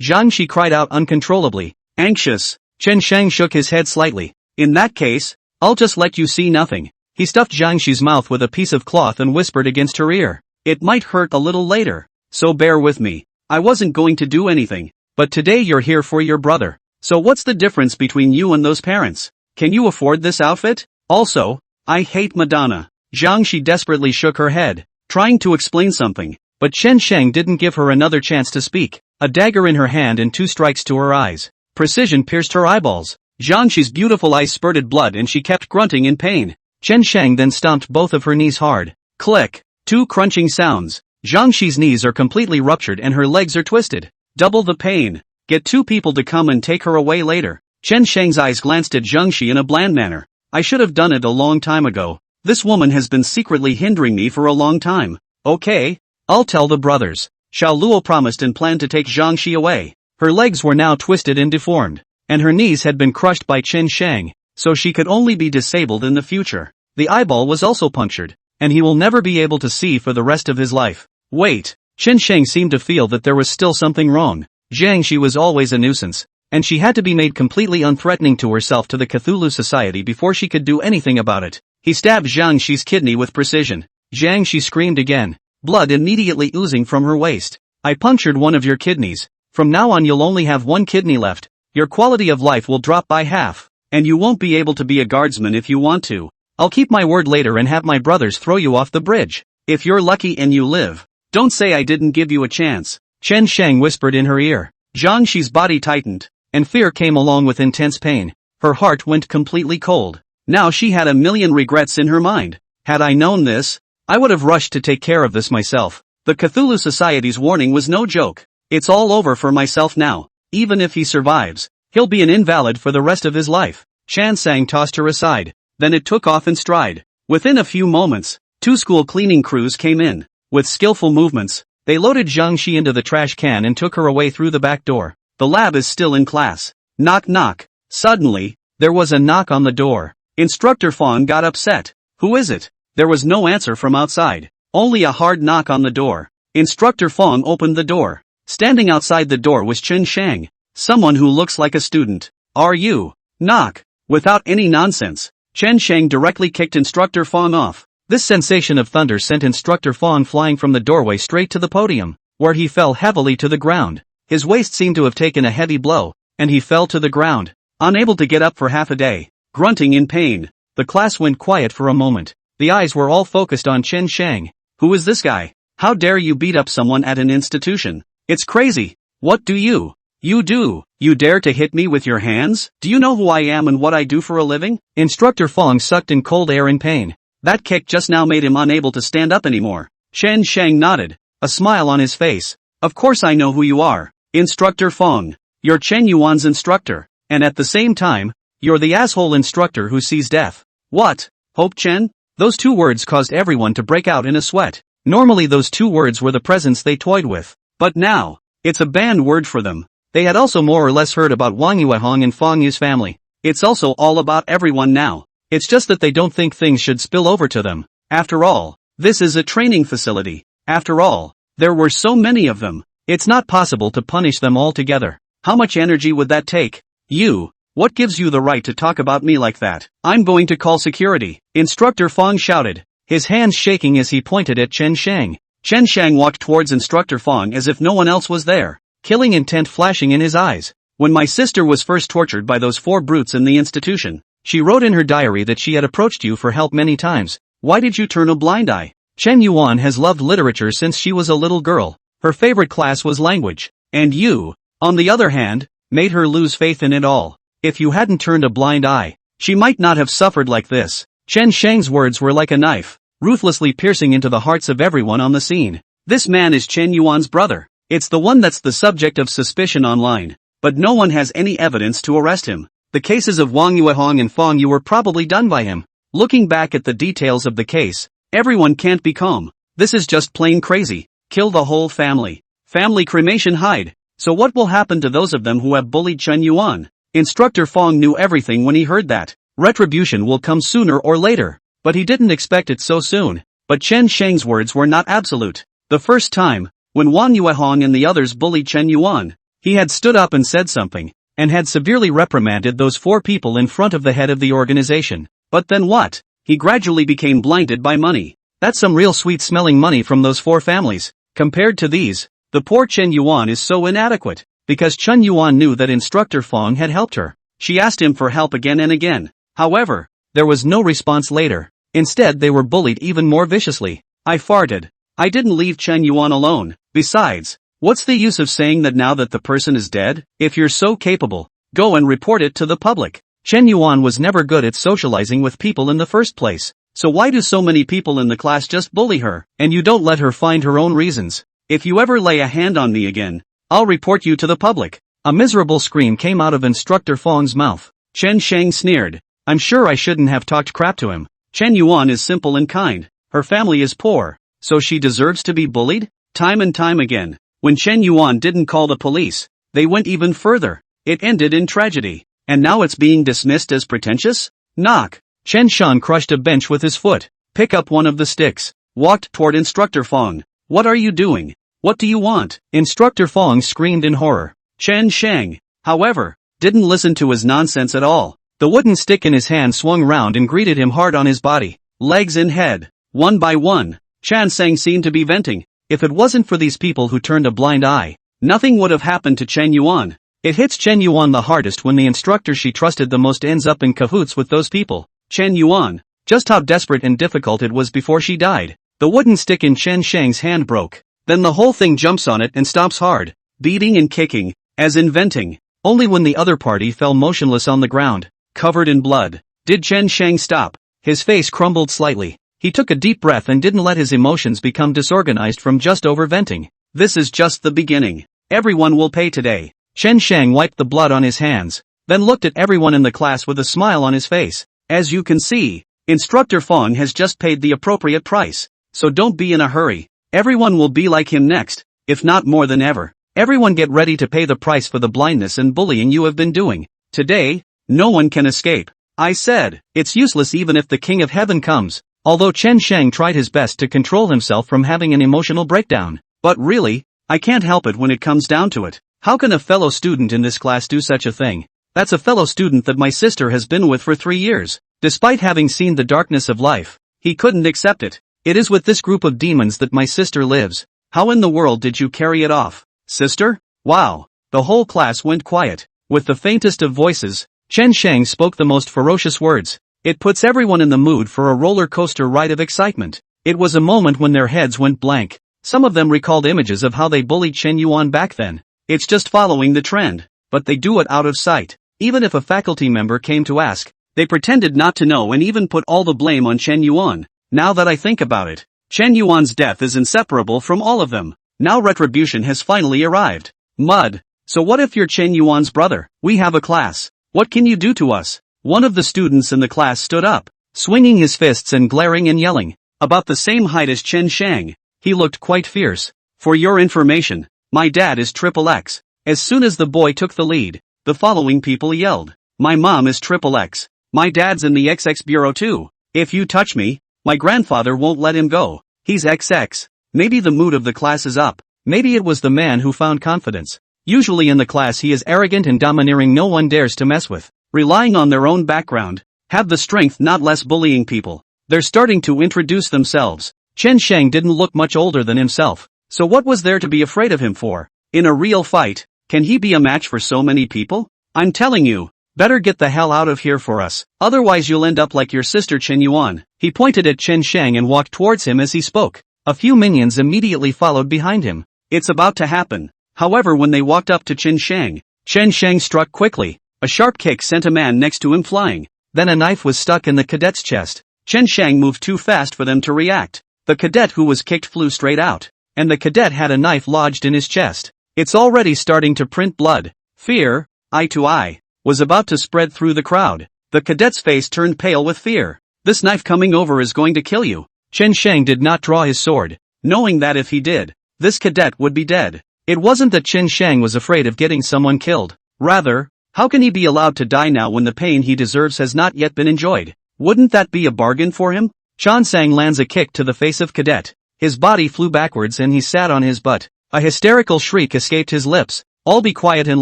Zhang Xi cried out uncontrollably, anxious. Chen Shang shook his head slightly. In that case, I'll just let you see nothing. He stuffed Zhang Xi's mouth with a piece of cloth and whispered against her ear. It might hurt a little later, so bear with me. I wasn't going to do anything, but today you're here for your brother. So what's the difference between you and those parents? Can you afford this outfit? Also, I hate Madonna. Zhang Xi desperately shook her head, trying to explain something, but Chen Shang didn't give her another chance to speak. A dagger in her hand and 2 strikes to her eyes. Precision pierced her eyeballs. Zhang Xi's beautiful eyes spurted blood and she kept grunting in pain. Chen Shang then stomped both of her knees hard. Click. 2 crunching sounds. Zhang Xi's knees are completely ruptured and her legs are twisted. Double the pain. Get 2 people to come and take her away later. Chen Shang's eyes glanced at Zhang Xi in a bland manner. I should have done it a long time ago. This woman has been secretly hindering me for a long time. Okay, I'll tell the brothers. Xiao Luo promised and planned to take Zhang Xi away. Her legs were now twisted and deformed, and her knees had been crushed by Chen Shang, so she could only be disabled in the future. The eyeball was also punctured, and he will never be able to see for the rest of his life. Wait, Chen Shang seemed to feel that there was still something wrong. Zhang Xi was always a nuisance, and she had to be made completely unthreatening to herself to the Cthulhu Society before she could do anything about it. He stabbed Zhang Xi's kidney with precision. Zhang Xi screamed again, blood immediately oozing from her waist. I punctured one of your kidneys. From now on you'll only have 1 kidney left. Your quality of life will drop by half, and you won't be able to be a guardsman if you want to. I'll keep my word later and have my brothers throw you off the bridge. If you're lucky and you live. Don't say I didn't give you a chance. Chen Shang whispered in her ear. Zhang Xi's body tightened, and fear came along with intense pain. Her heart went completely cold. Now she had a million regrets in her mind. Had I known this, I would have rushed to take care of this myself. The Cthulhu Society's warning was no joke. It's all over for myself now. Even if he survives, he'll be an invalid for the rest of his life. Chan Sang tossed her aside. Then it took off in stride. Within a few moments, 2 school cleaning crews came in. With skillful movements, they loaded Zhang Shi into the trash can and took her away through the back door. The lab is still in class. Knock knock. Suddenly, there was a knock on the door. Instructor Fong got upset. Who is it? There was no answer from outside. Only a hard knock on the door. Instructor Fong opened the door. Standing outside the door was Chen Shang. Someone who looks like a student. Are you? Knock. Without any nonsense, Chen Shang directly kicked Instructor Fong off. This sensation of thunder sent Instructor Fong flying from the doorway straight to the podium, where he fell heavily to the ground. His waist seemed to have taken a heavy blow, and he fell to the ground, unable to get up for half a day, grunting in pain. The class went quiet for a moment. The eyes were all focused on Chen Shang. Who is this guy? How dare you beat up someone at an institution? It's crazy. What do you do? You dare to hit me with your hands? Do you know who I am and what I do for a living? Instructor Fong sucked in cold air in pain. That kick just now made him unable to stand up anymore. Chen Shang nodded, a smile on his face. Of course I know who you are. Instructor Fong. You're Chen Yuan's instructor. And at the same time, you're the asshole instructor who sees death. What? Hope Chen? Those 2 words caused everyone to break out in a sweat. Normally those 2 words were the presents they toyed with. But now, it's a banned word for them. They had also more or less heard about Wang Yuehong and Fong Yu's family. It's also all about everyone now. It's just that they don't think things should spill over to them. After all, this is a training facility. After all, there were so many of them. It's not possible to punish them all together. How much energy would that take? You, what gives you the right to talk about me like that? I'm going to call security. Instructor Fong shouted, his hands shaking as he pointed at Chen Shang. Chen Shang walked towards Instructor Fong as if no one else was there, killing intent flashing in his eyes. When my sister was first tortured by those 4 brutes in the institution, she wrote in her diary that she had approached you for help many times. Why did you turn a blind eye? Chen Yuan has loved literature since she was a little girl. Her favorite class was language. And you, on the other hand, made her lose faith in it all. If you hadn't turned a blind eye, she might not have suffered like this. Chen Shang's words were like a knife, ruthlessly piercing into the hearts of everyone on the scene. This man is Chen Yuan's brother. It's the one that's the subject of suspicion online. But no one has any evidence to arrest him. The cases of Wang Yuehong and Fong Yu were probably done by him. Looking back at the details of the case, everyone can't be calm. This is just plain crazy. Kill the whole family. Family cremation hide. So what will happen to those of them who have bullied Chen Yuan? Instructor Fong knew everything when he heard that. Retribution will come sooner or later. But he didn't expect it so soon. But Chen Shang's words were not absolute. The first time, when Wang Yuehong and the others bullied Chen Yuan, he had stood up and said something, and had severely reprimanded those 4 people in front of the head of the organization. But then what? He gradually became blinded by money. That's some real sweet-smelling money from those 4 families. Compared to these, the poor Chen Yuan is so inadequate. Because Chen Yuan knew that Instructor Fong had helped her, she asked him for help again and again. However, there was no response later. Instead they were bullied even more viciously. I farted. I didn't leave Chen Yuan alone. Besides, what's the use of saying that now that the person is dead? If you're so capable, go and report it to the public. Chen Yuan was never good at socializing with people in the first place. So why do so many people in the class just bully her, and you don't let her find her own reasons? If you ever lay a hand on me again, I'll report you to the public. A miserable scream came out of Instructor Fong's mouth. Chen Shang sneered. I'm sure I shouldn't have talked crap to him. Chen Yuan is simple and kind. Her family is poor. So she deserves to be bullied? Time and time again. When Chen Yuan didn't call the police, they went even further. It ended in tragedy. And now it's being dismissed as pretentious? Knock. Chen Shan crushed a bench with his foot, picked up one of the sticks, walked toward Instructor Fong. What are you doing? What do you want? Instructor Fong screamed in horror. Chen Shang, however, didn't listen to his nonsense at all. The wooden stick in his hand swung round and greeted him hard on his body, legs and head. One by one, Chen Shang seemed to be venting. If it wasn't for these people who turned a blind eye, nothing would have happened to Chen Yuan. It hits Chen Yuan the hardest when the instructor she trusted the most ends up in cahoots with those people. Chen Yuan, just how desperate and difficult it was before she died. The wooden stick in Chen Shang's hand broke. Then the whole thing jumps on it and stomps hard, beating and kicking, as in venting. Only when the other party fell motionless on the ground, covered in blood, did Chen Shang stop. His face crumbled slightly. He took a deep breath and didn't let his emotions become disorganized from just overventing. This is just the beginning. Everyone will pay today. Chen Shang wiped the blood on his hands, then looked at everyone in the class with a smile on his face. As you can see, Instructor Fong has just paid the appropriate price. So don't be in a hurry. Everyone will be like him next, if not more than ever. Everyone get ready to pay the price for the blindness and bullying you have been doing. Today, no one can escape. I said, it's useless even if the King of Heaven comes. Although Chen Shang tried his best to control himself from having an emotional breakdown. But really, I can't help it when it comes down to it. How can a fellow student in this class do such a thing? That's a fellow student that my sister has been with for 3 years. Despite having seen the darkness of life, he couldn't accept it. It is with this group of demons that my sister lives. How in the world did you carry it off, sister? Wow. The whole class went quiet. With the faintest of voices, Chen Shang spoke the most ferocious words. It puts everyone in the mood for a roller coaster ride of excitement. It was a moment when their heads went blank. Some of them recalled images of how they bullied Chen Yuan back then. It's just following the trend, but they do it out of sight. Even if a faculty member came to ask, they pretended not to know and even put all the blame on Chen Yuan. Now that I think about it, Chen Yuan's death is inseparable from all of them. Now retribution has finally arrived. Mud. So what if you're Chen Yuan's brother? We have a class. What can you do to us? One of the students in the class stood up, swinging his fists and glaring and yelling. About the same height as Chen Shang, he looked quite fierce. For your information, my dad is Triple X. As soon as the boy took the lead, the following people yelled. My mom is Triple X. My dad's in the XX bureau too. If you touch me, my grandfather won't let him go. He's XX. Maybe the mood of the class is up. Maybe it was the man who found confidence. Usually in the class he is arrogant and domineering, no one dares to mess with. Relying on their own background, have the strength not less bullying people. They're starting to introduce themselves. Chen Shang didn't look much older than himself, so what was there to be afraid of him for? In a real fight, can he be a match for so many people? I'm telling you, better get the hell out of here for us, otherwise you'll end up like your sister Chen Yuan. He pointed at Chen Shang and walked towards him as he spoke. A few minions immediately followed behind him. It's about to happen. However, when they walked up to Chen Shang struck quickly. A sharp kick sent a man next to him flying. Then a knife was stuck in the cadet's chest. Chen Shang moved too fast for them to react. The cadet who was kicked flew straight out, and the cadet had a knife lodged in his chest. It's already starting to print blood. Fear, eye to eye, was about to spread through the crowd. The cadet's face turned pale with fear. This knife coming over is going to kill you. Chen Shang did not draw his sword, knowing that if he did, this cadet would be dead. It wasn't that Chen Shang was afraid of getting someone killed. Rather, how can he be allowed to die now when the pain he deserves has not yet been enjoyed? Wouldn't that be a bargain for him? Chan Sang lands a kick to the face of cadet. His body flew backwards and he sat on his butt. A hysterical shriek escaped his lips. All be quiet and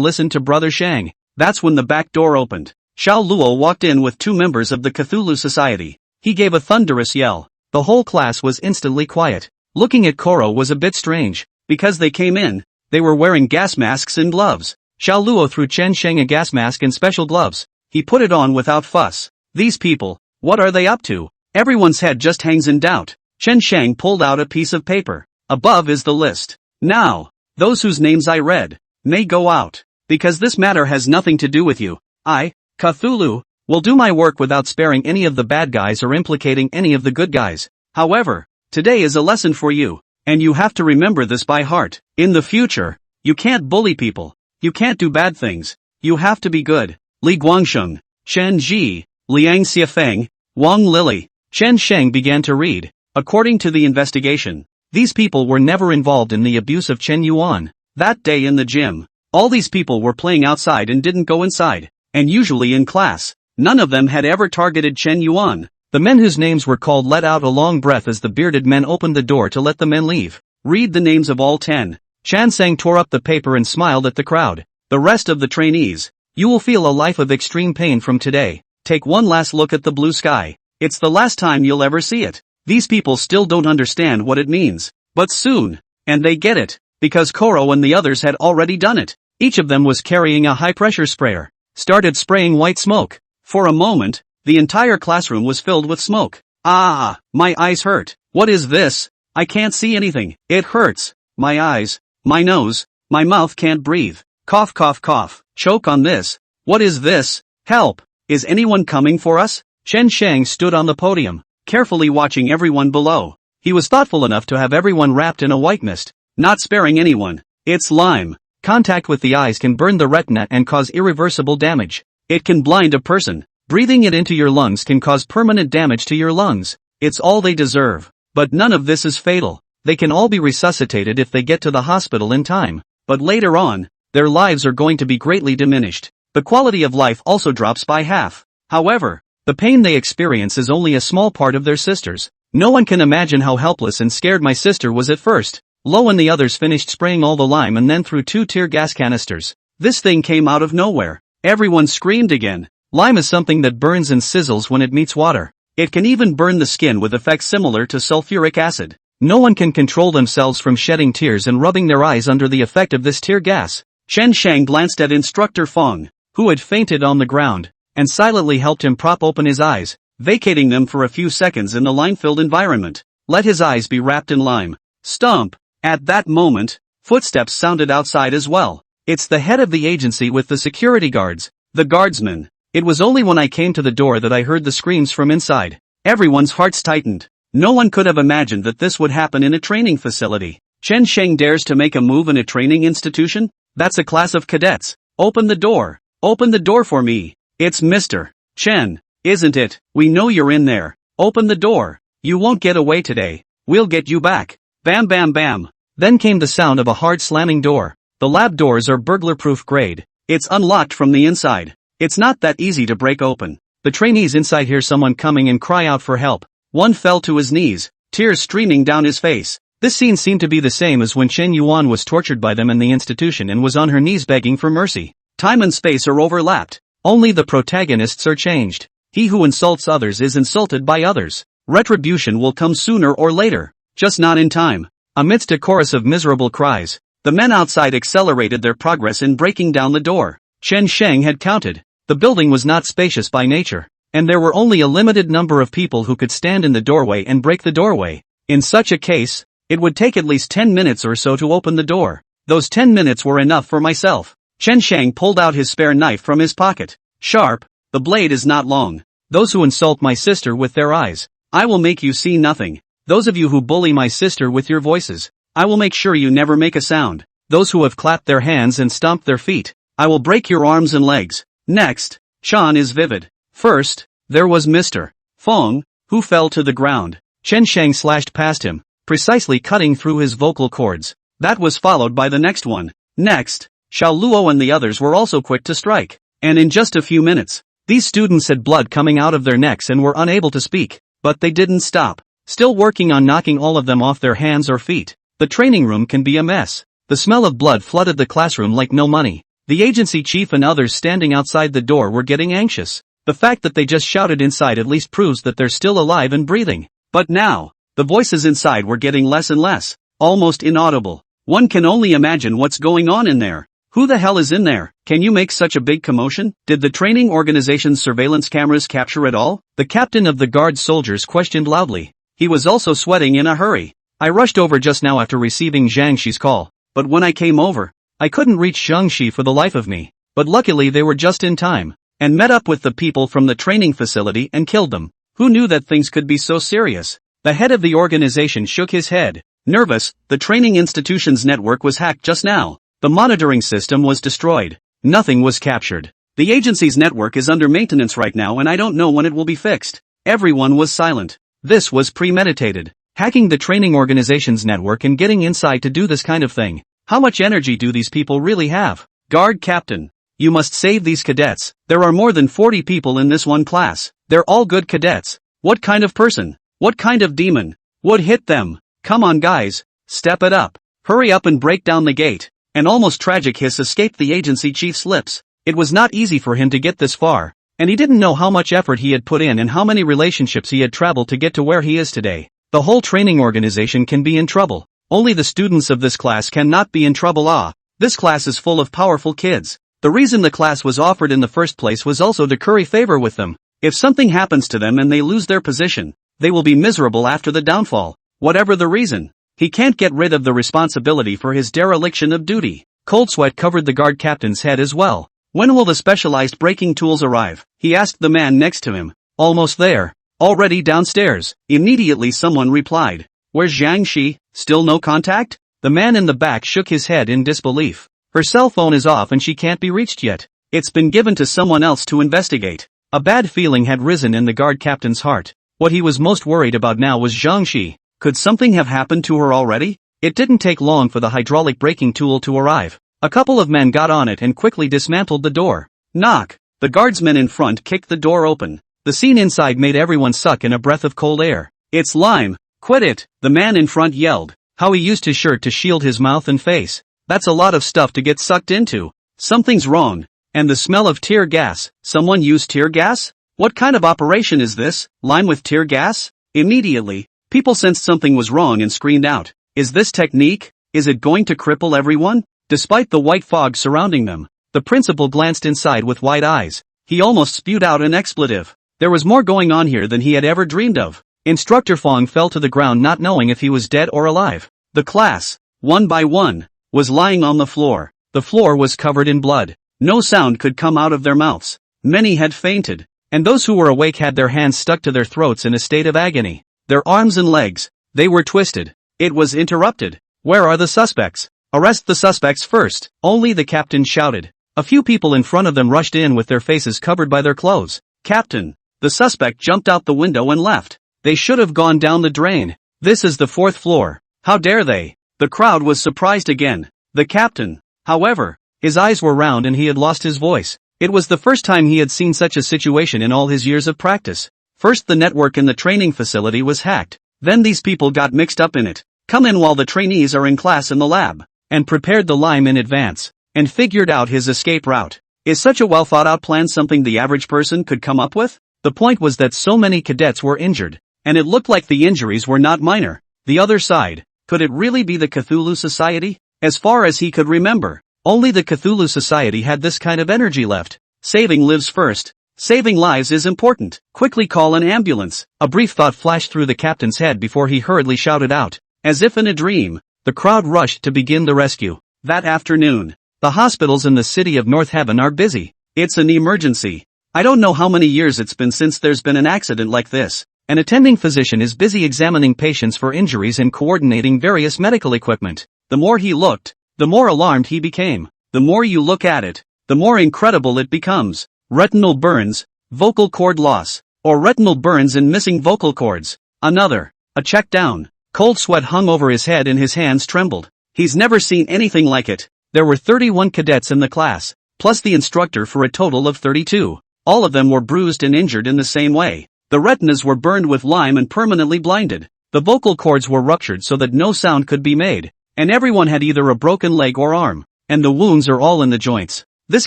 listen to Brother Shang. That's when the back door opened. Xiao Luo walked in with 2 members of the Cthulhu Society. He gave a thunderous yell. The whole class was instantly quiet. Looking at Koro was a bit strange. Because they came in, they were wearing gas masks and gloves. Xiao Luo threw Chen Shang a gas mask and special gloves. He put it on without fuss. These people, what are they up to? Everyone's head just hangs in doubt. Chen Shang pulled out a piece of paper. Above is the list. Now, those whose names I read, may go out. Because this matter has nothing to do with you. I, Cthulhu, will do my work without sparing any of the bad guys or implicating any of the good guys. However, today is a lesson for you, and you have to remember this by heart. In the future, you can't bully people. You can't do bad things. You have to be good. Li Guangsheng, Chen Ji, Liang Xiafeng, Wang Lili. Chen Sheng began to read. According to the investigation, these people were never involved in the abuse of Chen Yuan. That day in the gym, all these people were playing outside and didn't go inside. And usually in class, none of them had ever targeted Chen Yuan. The men whose names were called let out a long breath as the bearded men opened the door to let the men leave. Read the names of all 10. Chan Sang tore up the paper and smiled at the crowd. The rest of the trainees, you will feel a life of extreme pain from today. Take one last look at the blue sky. It's the last time you'll ever see it. These people still don't understand what it means. But soon, and they get it, because Koro and the others had already done it. Each of them was carrying a high-pressure sprayer. Started spraying white smoke. For a moment, the entire classroom was filled with smoke. Ah, my eyes hurt. What is this? I can't see anything. It hurts. My eyes, my nose, my mouth can't breathe. Cough cough cough. Choke on this. What is this? Help! Is anyone coming for us? Chen Shang stood on the podium. carefully watching everyone below. He was thoughtful enough to have everyone wrapped in a white mist, not sparing anyone. It's lime. Contact with the eyes can burn the retina and cause irreversible damage. It can blind a person. Breathing it into your lungs can cause permanent damage to your lungs. It's all they deserve. But none of this is fatal. They can all be resuscitated if they get to the hospital in time. But later on, their lives are going to be greatly diminished. The quality of life also drops by half. However, the pain they experience is only a small part of their sisters. No one can imagine how helpless and scared my sister was at first. Lo and the others finished spraying all the lime and then threw 2 tear gas canisters. This thing came out of nowhere. Everyone screamed again. Lime is something that burns and sizzles when it meets water. It can even burn the skin with effects similar to sulfuric acid. No one can control themselves from shedding tears and rubbing their eyes under the effect of this tear gas. Chen Shang glanced at Instructor Fong, who had fainted on the ground, and silently helped him prop open his eyes, vacating them for a few seconds in the lime-filled environment. Let his eyes be wrapped in lime. Stomp! At that moment, footsteps sounded outside as well. It's the head of the agency with the security guards, the guardsman. It was only when I came to the door that I heard the screams from inside. Everyone's hearts tightened. No one could have imagined that this would happen in a training facility. Chen Sheng dares to make a move in a training institution? That's a class of cadets. Open the door. Open the door for me. It's Mr. Chen, isn't it? We know you're in there. Open the door. You won't get away today. We'll get you back. Bam bam bam. Then came the sound of a hard slamming door. The lab doors are burglar-proof grade. It's unlocked from the inside. It's not that easy to break open. The trainees inside hear someone coming and cry out for help. One fell to his knees, tears streaming down his face. This scene seemed to be the same as when Chen Yuan was tortured by them in the institution and was on her knees begging for mercy. Time and space are overlapped. Only the protagonists are changed. He who insults others is insulted by others. Retribution will come sooner or later, just not in time. Amidst a chorus of miserable cries, the men outside accelerated their progress in breaking down the door. Chen Sheng had counted. The building was not spacious by nature, and there were only a limited number of people who could stand in the doorway and break the doorway. In such a case, it would take at least 10 minutes or so to open the door. Those 10 minutes were enough for myself. Chen Sheng pulled out his spare knife from his pocket. Sharp, the blade is not long. Those who insult my sister with their eyes, I will make you see nothing. Those of you who bully my sister with your voices, I will make sure you never make a sound. Those who have clapped their hands and stomped their feet, I will break your arms and legs. Next, Chan is vivid. First, there was Mr. Fong, who fell to the ground. Chen Sheng slashed past him, precisely cutting through his vocal cords. That was followed by the next one. Next, Xiao Luo and the others were also quick to strike. And in just a few minutes, these students had blood coming out of their necks and were unable to speak. But they didn't stop. Still working on knocking all of them off their hands or feet. The training room can be a mess. The smell of blood flooded the classroom like no money. The agency chief and others standing outside the door were getting anxious. The fact that they just shouted inside at least proves that they're still alive and breathing. But now, the voices inside were getting less and less, almost inaudible. One can only imagine what's going on in there. Who the hell is in there? Can you make such a big commotion? Did the training organization's surveillance cameras capture it all? The captain of the guard soldiers questioned loudly. He was also sweating in a hurry. I rushed over just now after receiving Zhang Shi's call, but when I came over, I couldn't reach Zhang Shi for the life of me. But luckily they were just in time, and met up with the people from the training facility and killed them. Who knew that things could be so serious? The head of the organization shook his head. Nervous, the training institution's network was hacked just now. The monitoring system was destroyed. Nothing was captured. The agency's network is under maintenance right now and I don't know when it will be fixed. Everyone was silent. This was premeditated. Hacking the training organization's network and getting inside to do this kind of thing. How much energy do these people really have? Guard captain. You must save these cadets. There are more than 40 people in this one class. They're all good cadets. What kind of person? What kind of demon would hit them? Come on guys. Step it up. Hurry up and break down the gate. An almost tragic hiss escaped the agency chief's lips. It was not easy for him to get this far, and he didn't know how much effort he had put in and how many relationships he had traveled to get to where he is today. The whole training organization can be in trouble. Only the students of this class cannot be in trouble. This class is full of powerful kids. The reason the class was offered in the first place was also to curry favor with them. If something happens to them and they lose their position, they will be miserable after the downfall. Whatever the reason, he can't get rid of the responsibility for his dereliction of duty. Cold sweat covered the guard captain's head as well. When will the specialized breaking tools arrive? He asked the man next to him. Almost there. Already downstairs. Immediately someone replied. Where's Zhang Shi? Still no contact? The man in the back shook his head in disbelief. Her cell phone is off and she can't be reached yet. It's been given to someone else to investigate. A bad feeling had risen in the guard captain's heart. What he was most worried about now was Zhang Shi. Could something have happened to her already? It didn't take long for the hydraulic braking tool to arrive. A couple of men got on it and quickly dismantled the door. Knock. The guardsmen in front kicked the door open. The scene inside made everyone suck in a breath of cold air. It's Lime. Quit it, the man in front yelled. How he used his shirt to shield his mouth and face. That's a lot of stuff to get sucked into. Something's wrong. And the smell of tear gas. Someone used tear gas? What kind of operation is this? Lime with tear gas? Immediately, people sensed something was wrong and screamed out. Is this technique? Is it going to cripple everyone? Despite the white fog surrounding them, the principal glanced inside with wide eyes. He almost spewed out an expletive. There was more going on here than he had ever dreamed of. Instructor Fong fell to the ground not knowing if he was dead or alive. The class, one by one, was lying on the floor. The floor was covered in blood. No sound could come out of their mouths. Many had fainted, and those who were awake had their hands stuck to their throats in a state of agony. Their arms and legs, they were twisted. It was interrupted. Where are the suspects? Arrest the suspects first, only the captain shouted. A few people in front of them rushed in with their faces covered by their clothes. Captain. The suspect jumped out the window and left. They should have gone down the drain. This is the 4th floor. How dare they? The crowd was surprised again. The captain, however, his eyes were round and he had lost his voice. It was the first time he had seen such a situation in all his years of practice. First the network in the training facility was hacked. Then these people got mixed up in it. Come in while the trainees are in class in the lab. And prepared the lime in advance. And figured out his escape route. Is such a well thought out plan something the average person could come up with? The point was that so many cadets were injured. And it looked like the injuries were not minor. The other side, could it really be the Cthulhu Society? As far as he could remember, only the Cthulhu Society had this kind of energy left. Saving lives first. Saving lives is important. Quickly call an ambulance. A brief thought flashed through the captain's head before he hurriedly shouted out. As if in a dream, the crowd rushed to begin the rescue. That afternoon, the hospitals in the city of North Heaven are busy. It's an emergency. I don't know how many years it's been since there's been an accident like this. An attending physician is busy examining patients for injuries and coordinating various medical equipment. The more he looked, the more alarmed he became. The more you look at it, the more incredible it becomes. Retinal burns, vocal cord loss, or retinal burns and missing vocal cords. Another, a check down. Cold sweat hung over his head and his hands trembled. He's never seen anything like it. There were 31 cadets in the class, plus the instructor for a total of 32. All of them were bruised and injured in the same way. The retinas were burned with lime and permanently blinded. The vocal cords were ruptured so that no sound could be made. And everyone had either a broken leg or arm. And the wounds are all in the joints. This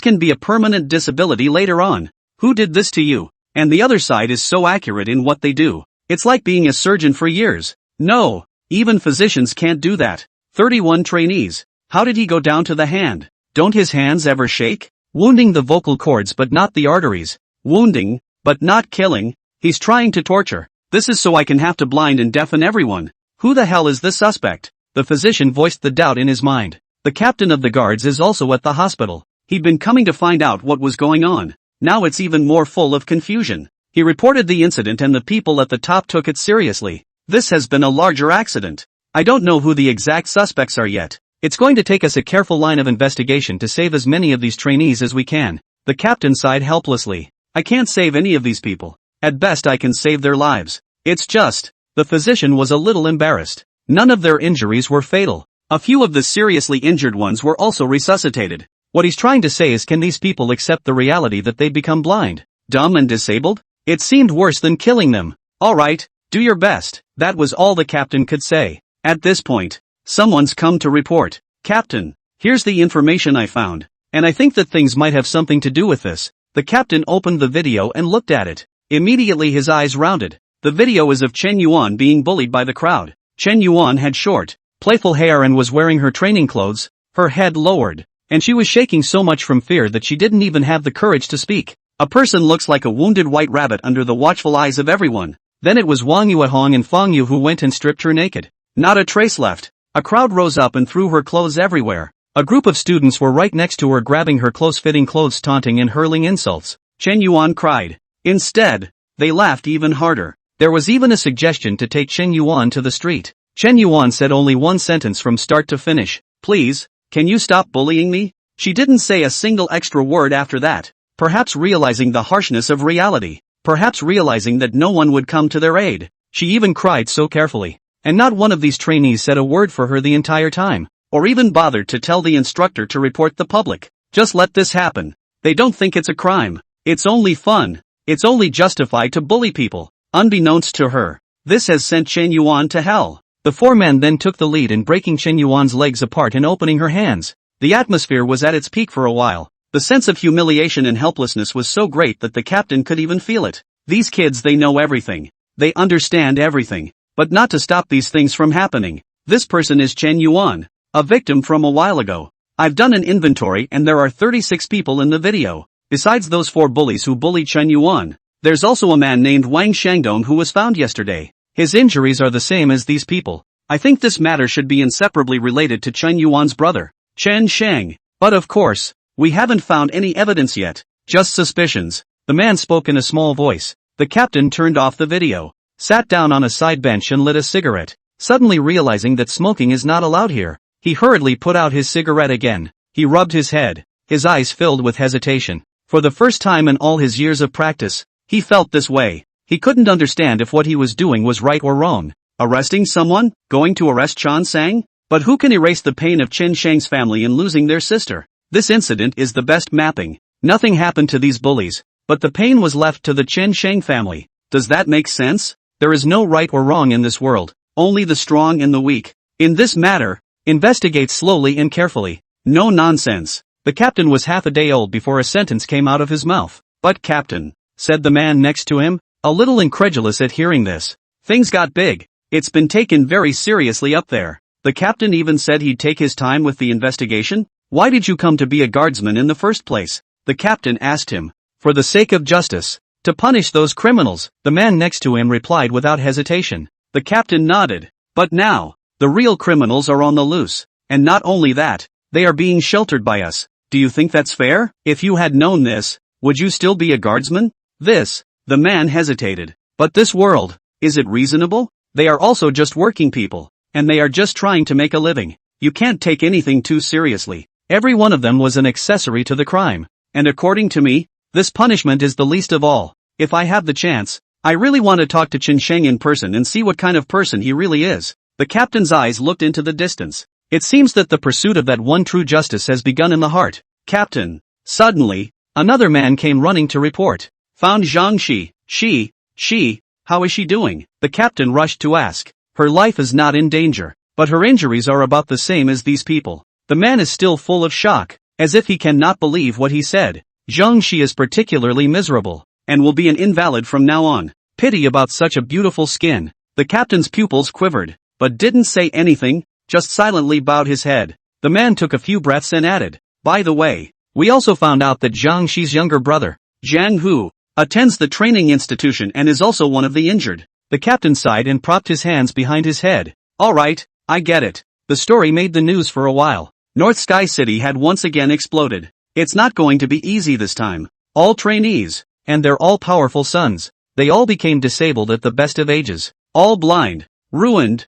can be a permanent disability later on. Who did this to you? And the other side is so accurate in what they do. It's like being a surgeon for years. No, even physicians can't do that. 31 trainees. How did he go down to the hand? Don't his hands ever shake? Wounding the vocal cords but not the arteries. Wounding, but not killing. He's trying to torture. This is so I can have to blind and deafen everyone. Who the hell is this suspect? The physician voiced the doubt in his mind. The captain of the guards is also at the hospital. He'd been coming to find out what was going on. Now it's even more full of confusion. He reported the incident and the people at the top took it seriously. This has been a larger accident. I don't know who the exact suspects are yet. It's going to take us a careful line of investigation to save as many of these trainees as we can. The captain sighed helplessly. I can't save any of these people. At best I can save their lives. It's just, the physician was a little embarrassed. None of their injuries were fatal. A few of the seriously injured ones were also resuscitated. What he's trying to say is, can these people accept the reality that they've become blind, dumb and disabled? It seemed worse than killing them. Alright, do your best. That was all the captain could say. At this point, someone's come to report. Captain, here's the information I found. And I think that things might have something to do with this. The captain opened the video and looked at it. Immediately his eyes rounded. The video is of Chen Yuan being bullied by the crowd. Chen Yuan had short, playful hair and was wearing her training clothes, her head lowered, and she was shaking so much from fear that she didn't even have the courage to speak. A person looks like a wounded white rabbit under the watchful eyes of everyone. Then it was Wang Yuehong and Fang Yu who went and stripped her naked. Not a trace left. A crowd rose up and threw her clothes everywhere. A group of students were right next to her grabbing her close-fitting clothes, taunting and hurling insults. Chen Yuan cried. Instead, they laughed even harder. There was even a suggestion to take Chen Yuan to the street. Chen Yuan said only one sentence from start to finish. Please, can you stop bullying me? She didn't say a single extra word after that. Perhaps realizing the harshness of reality. Perhaps realizing that no one would come to their aid. She even cried so carefully. And not one of these trainees said a word for her the entire time. Or even bothered to tell the instructor to report the public. Just let this happen. They don't think it's a crime. It's only fun. It's only justified to bully people. Unbeknownst to her, this has sent Chen Yuan to hell. The four men then took the lead in breaking Chen Yuan's legs apart and opening her hands. The atmosphere was at its peak for a while. The sense of humiliation and helplessness was so great that the captain could even feel it. These kids, they know everything. They understand everything. But not to stop these things from happening. This person is Chen Yuan, a victim from a while ago. I've done an inventory and there are 36 people in the video. Besides those 4 bullies who bullied Chen Yuan, there's also a man named Wang Shangdong who was found yesterday. His injuries are the same as these people. I think this matter should be inseparably related to Chen Yuan's brother, Chen Sheng. But of course, we haven't found any evidence yet. Just suspicions. The man spoke in a small voice. The captain turned off the video, sat down on a side bench and lit a cigarette. Suddenly realizing that smoking is not allowed here, he hurriedly put out his cigarette again. He rubbed his head. His eyes filled with hesitation. For the first time in all his years of practice, he felt this way. He couldn't understand if what he was doing was right or wrong. Arresting someone? Going to arrest Chan Sang? But who can erase the pain of Chen Sheng's family in losing their sister? This incident is the best mapping. Nothing happened to these bullies, but the pain was left to the Chen Sheng family. Does that make sense? There is no right or wrong in this world, only the strong and the weak. In this matter, investigate slowly and carefully. No nonsense. The captain was half a day old before a sentence came out of his mouth. But captain, said the man next to him, a little incredulous at hearing this. Things got big. It's been taken very seriously up there. The captain even said he'd take his time with the investigation. Why did you come to be a guardsman in the first place? The captain asked him. For the sake of justice. To punish those criminals, the man next to him replied without hesitation. The captain nodded. But now, the real criminals are on the loose. And not only that, they are being sheltered by us. Do you think that's fair? If you had known this, would you still be a guardsman? The man hesitated. But this world, is it reasonable? They are also just working people, and they are just trying to make a living. You can't take anything too seriously. Every one of them was an accessory to the crime. And according to me, this punishment is the least of all. If I have the chance, I really want to talk to Chen Sheng in person and see what kind of person he really is. The captain's eyes looked into the distance. It seems that the pursuit of that one true justice has begun in the heart. Captain. Suddenly, another man came running to report. Found Zhang Shi. She, how is she doing? The captain rushed to ask. Her life is not in danger, but her injuries are about the same as these people. The man is still full of shock, as if he cannot believe what he said. Zhang Shi is particularly miserable, and will be an invalid from now on. Pity about such a beautiful skin. The captain's pupils quivered, but didn't say anything, just silently bowed his head. The man took a few breaths and added, by the way, we also found out that Zhang Shi's younger brother, Zhang Hu, attends the training institution and is also one of the injured. The captain sighed and propped his hands behind his head. Alright, I get it. The story made the news for a while. North Sky City had once again exploded. It's not going to be easy this time. All trainees, and their all-powerful sons, they all became disabled at the best of ages. All blind, ruined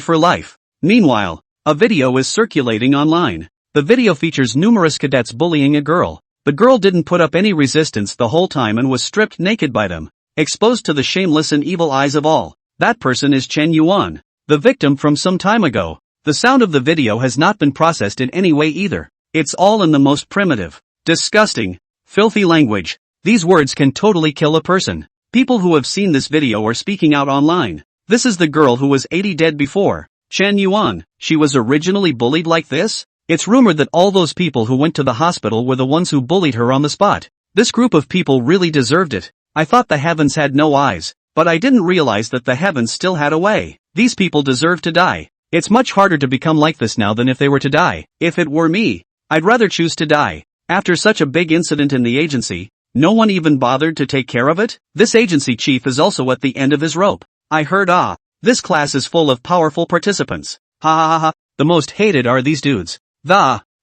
for life. Meanwhile, a video is circulating online. The video features numerous cadets bullying a girl. The girl didn't put up any resistance the whole time and was stripped naked by them, exposed to the shameless and evil eyes of all. That person is Chen Yuan, the victim from some time ago. The sound of the video has not been processed in any way either. It's all in the most primitive, disgusting, filthy language. These words can totally kill a person. People who have seen this video are speaking out online. This is the girl who was 80 dead before. Chen Yuan, she was originally bullied like this? It's rumored that all those people who went to the hospital were the ones who bullied her on the spot. This group of people really deserved it. I thought the heavens had no eyes, but I didn't realize that the heavens still had a way. These people deserve to die. It's much harder to become like this now than if they were to die. If it were me, I'd rather choose to die. After such a big incident in the agency, no one even bothered to take care of it? This agency chief is also at the end of his rope. I heard this class is full of powerful participants. Ha ha ha ha. The most hated are these dudes.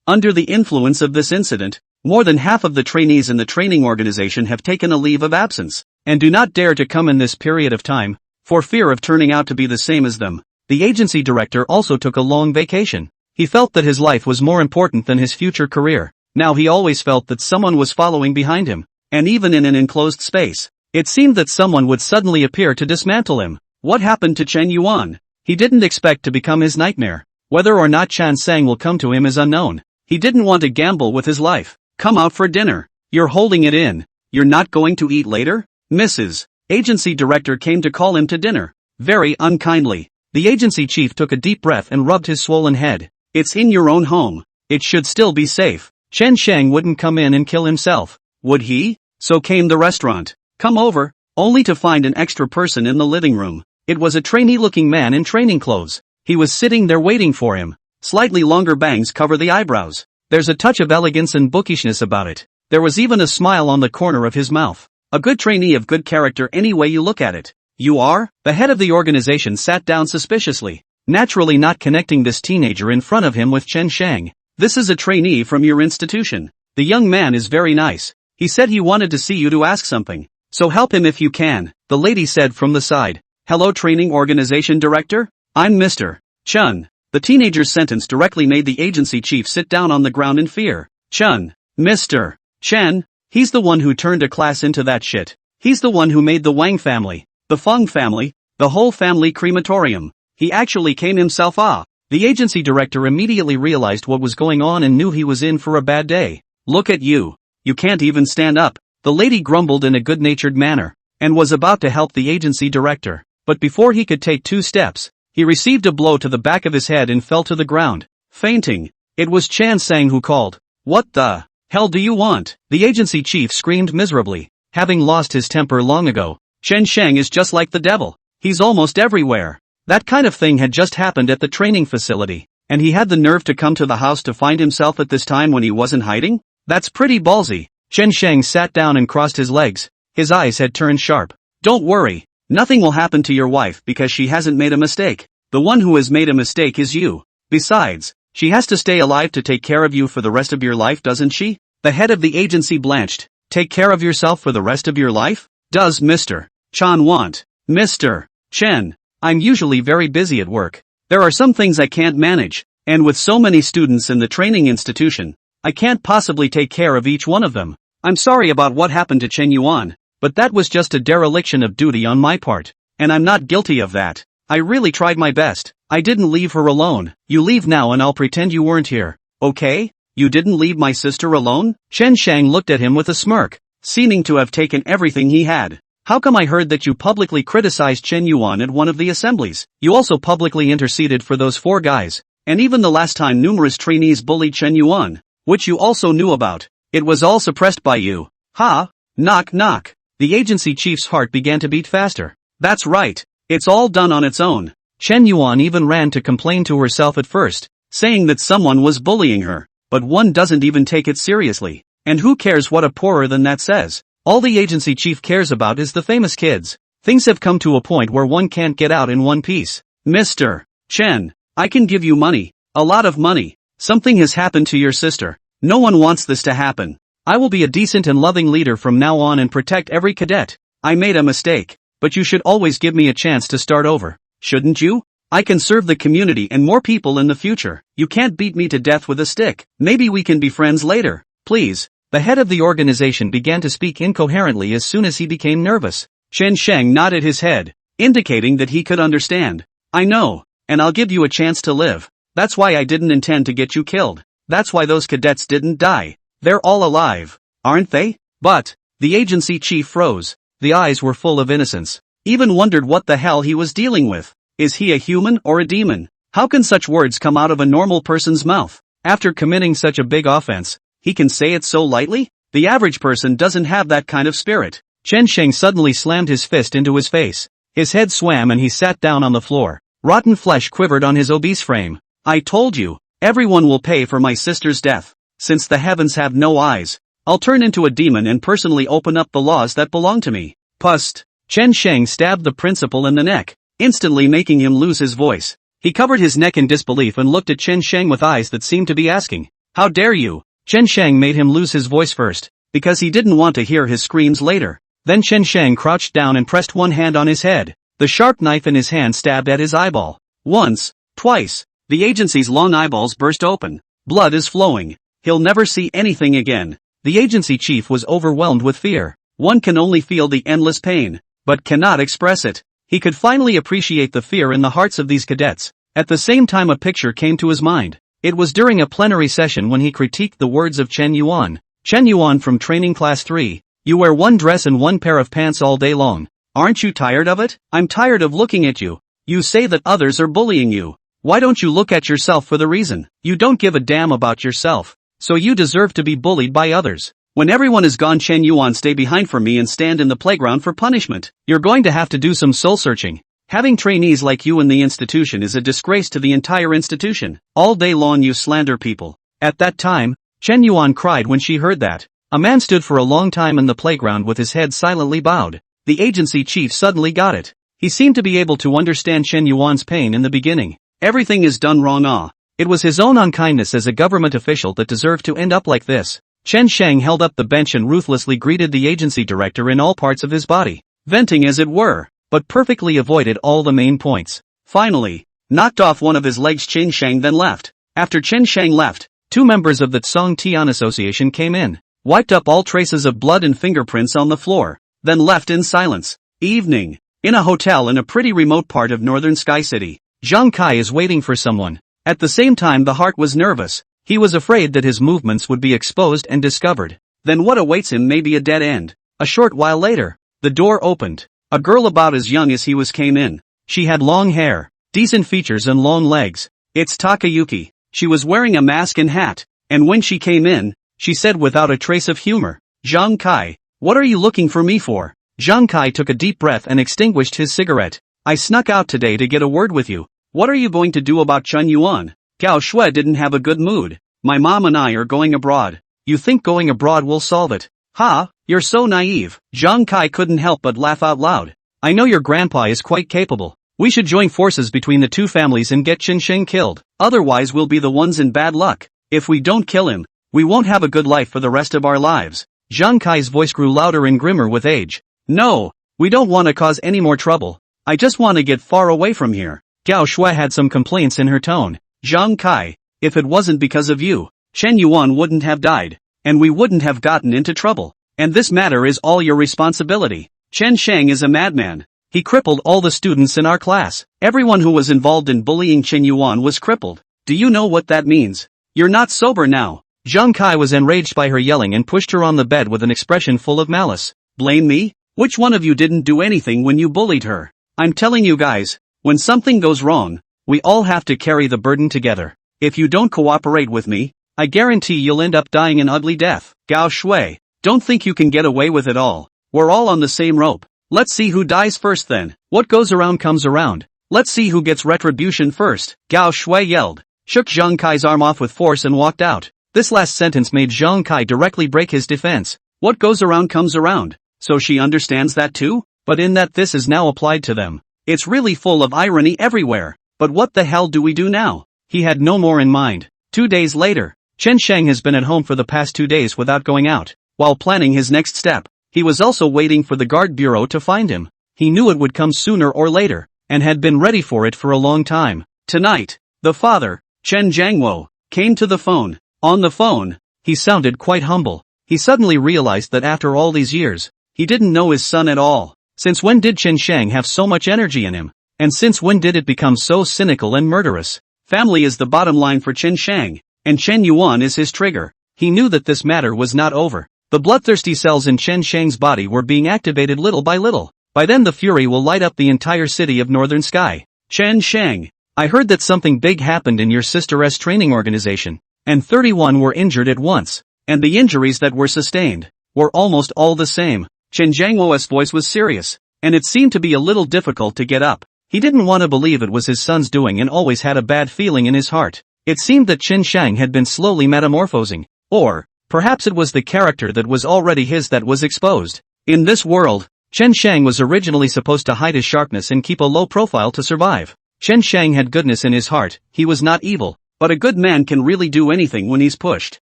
Under the influence of this incident, more than half of the trainees in the training organization have taken a leave of absence, and do not dare to come in this period of time. for fear of turning out to be the same as them. The agency director also took a long vacation. He felt that his life was more important than his future career. Now he always felt that someone was following behind him, and even in an enclosed space, it seemed that someone would suddenly appear to dismantle him. What happened to Chen Yuan? He didn't expect to become his nightmare. Whether or not Chan Sang will come to him is unknown. He didn't want to gamble with his life. Come out for dinner. You're holding it in. You're not going to eat later? Mrs. Agency director came to call him to dinner. Very unkindly. The agency chief took a deep breath and rubbed his swollen head. It's in your own home. It should still be safe. Chen Shang wouldn't come in and kill himself, would he? So came the restaurant. Come over, only to find an extra person in the living room. It was a trainee-looking man in training clothes. He was sitting there waiting for him. Slightly longer bangs cover the eyebrows. There's a touch of elegance and bookishness about it. There was even a smile on the corner of his mouth. A good trainee of good character any way you look at it. You are? The head of the organization sat down suspiciously, naturally not connecting this teenager in front of him with Chen Shang. This is a trainee from your institution. The young man is very nice. He said he wanted to see you to ask something. So help him if you can, the lady said from the side. Hello training organization director? I'm Mr. Chun. The teenager's sentence directly made the agency chief sit down on the ground in fear. Chun. Mr. Chen. He's the one who turned a class into that shit. He's the one who made the Wang family, the Feng family, the whole family crematorium. He actually came himself. The agency director immediately realized what was going on and knew he was in for a bad day. Look at you. You can't even stand up. The lady grumbled in a good-natured manner, and was about to help the agency director. But before he could take 2 steps, he received a blow to the back of his head and fell to the ground, fainting. It was Chan Sang who called. What the hell do you want? The agency chief screamed miserably, having lost his temper long ago. Chen Shang is just like the devil. He's almost everywhere. That kind of thing had just happened at the training facility, and he had the nerve to come to the house to find himself at this time when he wasn't hiding? That's pretty ballsy. Chen Shang sat down and crossed his legs. His eyes had turned sharp. Don't worry. Nothing will happen to your wife because she hasn't made a mistake. The one who has made a mistake is you. Besides, she has to stay alive to take care of you for the rest of your life, doesn't she? The head of the agency blanched. Take care of yourself for the rest of your life? Does Mr. Chan want? Mr. Chen. I'm usually very busy at work. There are some things I can't manage, and with so many students in the training institution, I can't possibly take care of each one of them. I'm sorry about what happened to Chen Yuan, but that was just a dereliction of duty on my part, and I'm not guilty of that. I really tried my best. I didn't leave her alone. You leave now and I'll pretend you weren't here. Okay? You didn't leave my sister alone? Chen Shang looked at him with a smirk, seeming to have taken everything he had. How come I heard that you publicly criticized Chen Yuan at one of the assemblies? You also publicly interceded for those 4 guys, and even the last time numerous trainees bullied Chen Yuan, which you also knew about. It was all suppressed by you. Ha? Knock knock. The agency chief's heart began to beat faster. That's right. It's all done on its own. Chen Yuan even ran to complain to herself at first, saying that someone was bullying her, but one doesn't even take it seriously. And who cares what a poorer than that says? All the agency chief cares about is the famous kids. Things have come to a point where one can't get out in one piece. Mr. Chen, I can give you money. A lot of money. Something has happened to your sister. No one wants this to happen. I will be a decent and loving leader from now on and protect every cadet. I made a mistake, but you should always give me a chance to start over. Shouldn't you? I can serve the community and more people in the future. You can't beat me to death with a stick. Maybe we can be friends later. Please. The head of the organization began to speak incoherently as soon as he became nervous. Chen Shang nodded his head, indicating that he could understand. I know, and I'll give you a chance to live. That's why I didn't intend to get you killed. That's why those cadets didn't die. They're all alive, aren't they? But, the agency chief froze. The eyes were full of innocence. Even wondered what the hell he was dealing with. Is he a human or a demon? How can such words come out of a normal person's mouth? After committing such a big offense, he can say it so lightly? The average person doesn't have that kind of spirit. Chen Sheng suddenly slammed his fist into his face. His head swam and he sat down on the floor. Rotten flesh quivered on his obese frame. I told you, everyone will pay for my sister's death. Since the heavens have no eyes, I'll turn into a demon and personally open up the laws that belong to me. Pust. Chen Sheng stabbed the principal in the neck, instantly making him lose his voice. He covered his neck in disbelief and looked at Chen Sheng with eyes that seemed to be asking, how dare you? Chen Sheng made him lose his voice first, because he didn't want to hear his screams later. Then Chen Sheng crouched down and pressed one hand on his head. The sharp knife in his hand stabbed at his eyeball. Once, twice. The agency's long eyeballs burst open. Blood is flowing. He'll never see anything again. The agency chief was overwhelmed with fear. One can only feel the endless pain, but cannot express it. He could finally appreciate the fear in the hearts of these cadets. At the same time a picture came to his mind. It was during a plenary session when he critiqued the words of Chen Yuan. Chen Yuan from training class 3. You wear one dress and one pair of pants all day long. Aren't you tired of it? I'm tired of looking at you. You say that others are bullying you. Why don't you look at yourself for the reason? You don't give a damn about yourself. So you deserve to be bullied by others. When everyone is gone, Chen Yuan, stay behind for me and stand in the playground for punishment. You're going to have to do some soul searching. Having trainees like you in the institution is a disgrace to the entire institution. All day long you slander people. At that time, Chen Yuan cried when she heard that. A man stood for a long time in the playground with his head silently bowed. The agency chief suddenly got it. He seemed to be able to understand Chen Yuan's pain in the beginning. Everything is done wrong. It was his own unkindness as a government official that deserved to end up like this. Chen Shang held up the bench and ruthlessly greeted the agency director in all parts of his body, venting as it were, but perfectly avoided all the main points. Finally, knocked off one of his legs. Chen Shang then left. After Chen Shang left, 2 members of the Tsong Tian Association came in, wiped up all traces of blood and fingerprints on the floor, then left in silence. Evening. In a hotel in a pretty remote part of northern Sky City, Zhang Kai is waiting for someone. At the same time the heart was nervous. He was afraid that his movements would be exposed and discovered. Then what awaits him may be a dead end. A short while later, the door opened. A girl about as young as he was came in. She had long hair, decent features and long legs. It's Takayuki. She was wearing a mask and hat, and when she came in, she said without a trace of humor, Zhang Kai, what are you looking for me for? Zhang Kai took a deep breath and extinguished his cigarette. I snuck out today to get a word with you. What are you going to do about Chen Yuan? Gao Shui didn't have a good mood. My mom and I are going abroad. You think going abroad will solve it? Ha, you're so naive. Zhang Kai couldn't help but laugh out loud. I know your grandpa is quite capable. We should join forces between the two families and get Chen Sheng killed. Otherwise we'll be the ones in bad luck. If we don't kill him, we won't have a good life for the rest of our lives. Zhang Kai's voice grew louder and grimmer with age. No, we don't want to cause any more trouble. I just want to get far away from here. Gao Shui had some complaints in her tone. Zhang Kai, if it wasn't because of you, Chen Yuan wouldn't have died, and we wouldn't have gotten into trouble. And this matter is all your responsibility. Chen Sheng is a madman. He crippled all the students in our class. Everyone who was involved in bullying Chen Yuan was crippled. Do you know what that means? You're not sober now. Zhang Kai was enraged by her yelling and pushed her on the bed with an expression full of malice. Blame me? Which one of you didn't do anything when you bullied her? I'm telling you guys, when something goes wrong, we all have to carry the burden together. If you don't cooperate with me, I guarantee you'll end up dying an ugly death. Gao Shui, don't think you can get away with it all. We're all on the same rope. Let's see who dies first then. What goes around comes around. Let's see who gets retribution first. Gao Shui yelled, shook Zhang Kai's arm off with force and walked out. This last sentence made Zhang Kai directly break his defense. What goes around comes around. So she understands that too? But in that this is now applied to them. It's really full of irony everywhere. But what the hell do we do now? He had no more in mind. 2 days later, Chen Sheng has been at home for the past 2 days without going out. While planning his next step, he was also waiting for the guard bureau to find him. He knew it would come sooner or later, and had been ready for it for a long time. Tonight, the father, Chen Jiangwo, came to the phone. On the phone, he sounded quite humble. He suddenly realized that after all these years, he didn't know his son at all. Since when did Chen Sheng have so much energy in him? And since when did it become so cynical and murderous? Family is the bottom line for Chen Sheng, and Chen Yuan is his trigger. He knew that this matter was not over. The bloodthirsty cells in Chen Sheng's body were being activated little by little. By then the fury will light up the entire city of Northern Sky. Chen Sheng, I heard that something big happened in your sister's training organization, and 31 were injured at once, and the injuries that were sustained were almost all the same. Chen Jiangwo's voice was serious, and it seemed to be a little difficult to get up. He didn't want to believe it was his son's doing and always had a bad feeling in his heart. It seemed that Chen Sheng had been slowly metamorphosing, or perhaps it was the character that was already his that was exposed. In this world, Chen Sheng was originally supposed to hide his sharpness and keep a low profile to survive. Chen Sheng had goodness in his heart, he was not evil, but a good man can really do anything when he's pushed.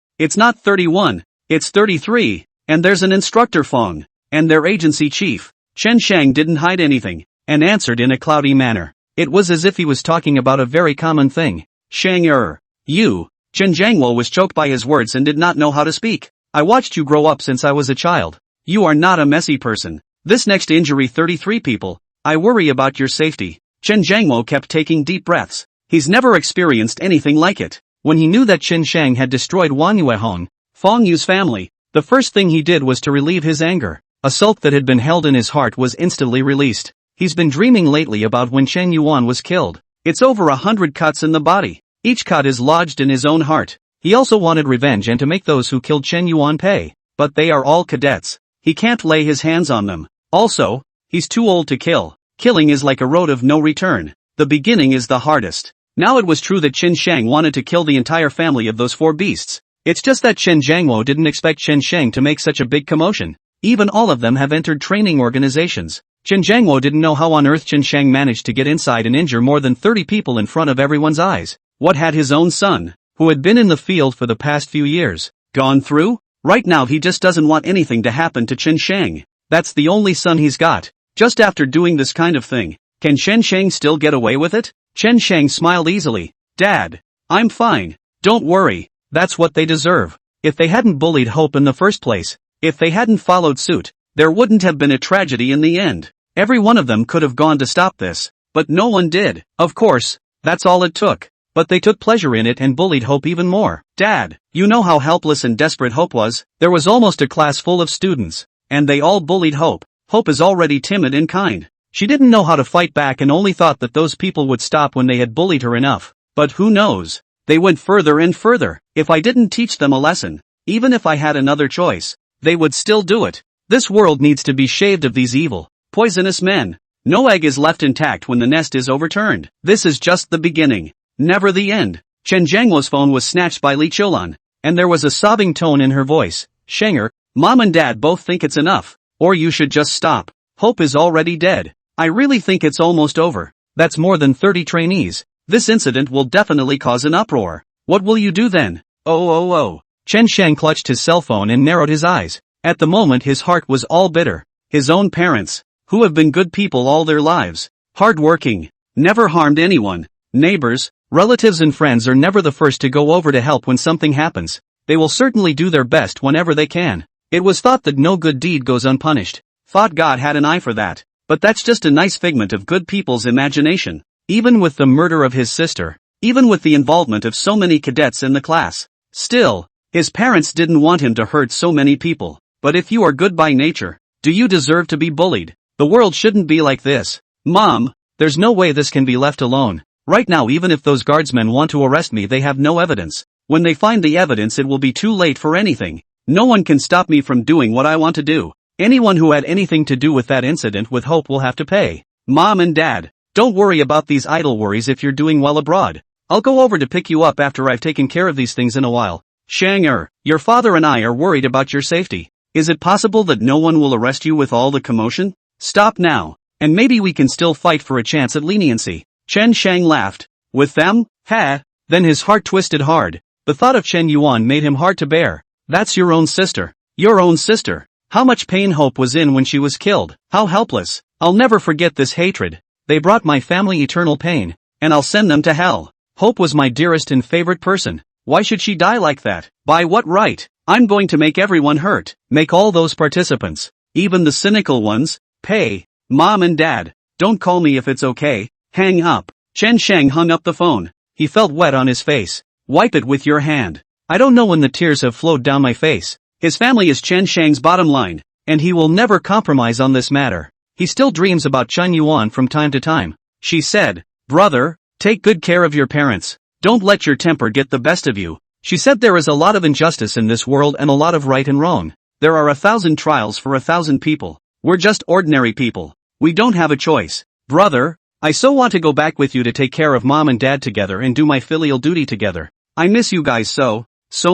It's not 31, it's 33, and there's an instructor Fong, and their agency chief. Chen Sheng didn't hide anything, and answered in a cloudy manner. It was as if he was talking about a very common thing. Shang you. Chen Jiangwo was choked by his words and did not know how to speak. I watched you grow up since I was a child. You are not a messy person. This next injury 33 people. I worry about your safety. Chen Jiangwo kept taking deep breaths. He's never experienced anything like it. When he knew that Qin Shang had destroyed Wang Yuehong, Feng Yu's family, the first thing he did was to relieve his anger. A sulk that had been held in his heart was instantly released. He's been dreaming lately about when Chen Yuan was killed. It's over 100 cuts in the body. Each cut is lodged in his own heart. He also wanted revenge and to make those who killed Chen Yuan pay. But they are all cadets. He can't lay his hands on them. Also, he's too old to kill. Killing is like a road of no return. The beginning is the hardest. Now it was true that Qin Shang wanted to kill the entire family of those 4 beasts. It's just that Chen Jiangwo didn't expect Qin Shang to make such a big commotion. Even all of them have entered training organizations. Chen Jiangwo didn't know how on earth Qin Shang managed to get inside and injure more than 30 people in front of everyone's eyes. What had his own son, who had been in the field for the past few years, gone through? Right now he just doesn't want anything to happen to Qin Shang. That's the only son he's got. Just after doing this kind of thing, can Qin Shang still get away with it? Qin Shang smiled easily. Dad, I'm fine. Don't worry. That's what they deserve. If they hadn't bullied Hope in the first place, if they hadn't followed suit, there wouldn't have been a tragedy in the end. Every one of them could have gone to stop this, but no one did. Of course, that's all it took. But they took pleasure in it and bullied Hope even more. Dad, you know how helpless and desperate Hope was? There was almost a class full of students, and they all bullied Hope. Hope is already timid and kind. She didn't know how to fight back and only thought that those people would stop when they had bullied her enough. But who knows? They went further and further. If I didn't teach them a lesson, even if I had another choice, they would still do it. This world needs to be shaved of these evil, poisonous men. No egg is left intact when the nest is overturned. This is just the beginning, never the end. Chen Jiangwo's phone was snatched by Li Qiulan, and there was a sobbing tone in her voice. Shanger, Mom and Dad both think it's enough, or you should just stop. Hope is already dead. I really think it's almost over. That's more than 30 trainees. This incident will definitely cause an uproar. What will you do then? Oh. Chen Shang clutched his cell phone and narrowed his eyes. At the moment his heart was all bitter. His own parents, who have been good people all their lives, hard-working, never harmed anyone, neighbors, relatives and friends are never the first to go over to help when something happens. They will certainly do their best whenever they can. It was thought that no good deed goes unpunished. Thought God had an eye for that. But that's just a nice figment of good people's imagination. Even with the murder of his sister, even with the involvement of so many cadets in the class, still, his parents didn't want him to hurt so many people. But if you are good by nature, do you deserve to be bullied? The world shouldn't be like this. Mom, there's no way this can be left alone. Right now even if those guardsmen want to arrest me they have no evidence. When they find the evidence it will be too late for anything. No one can stop me from doing what I want to do. Anyone who had anything to do with that incident with Hope will have to pay. Mom and Dad, don't worry about these idle worries if you're doing well abroad. I'll go over to pick you up after I've taken care of these things in a while. Shanger, your father and I are worried about your safety. Is it possible that no one will arrest you with all the commotion? Stop now, and maybe we can still fight for a chance at leniency. Chen Shang laughed. With them? Ha! Then his heart twisted hard. The thought of Chen Yuan made him hard to bear. That's your own sister. Your own sister. How much pain Hope was in when she was killed. How helpless. I'll never forget this hatred. They brought my family eternal pain, and I'll send them to hell. Hope was my dearest and favorite person. Why should she die like that? By what right? I'm going to make everyone hurt. Make all those participants, even the cynical ones, pay. Mom and Dad, don't call me if it's okay. Hang up. Chen Shang hung up the phone. He felt wet on his face. Wipe it with your hand. I don't know when the tears have flowed down my face. His family is Chen Shang's bottom line, and he will never compromise on this matter. He still dreams about Chen Yuan from time to time. She said, brother, take good care of your parents. Don't let your temper get the best of you. She said there is a lot of injustice in this world and a lot of right and wrong. There are 1,000 trials for 1,000 people. We're just ordinary people. We don't have a choice. Brother, I so want to go back with you to take care of Mom and Dad together and do my filial duty together. I miss you guys so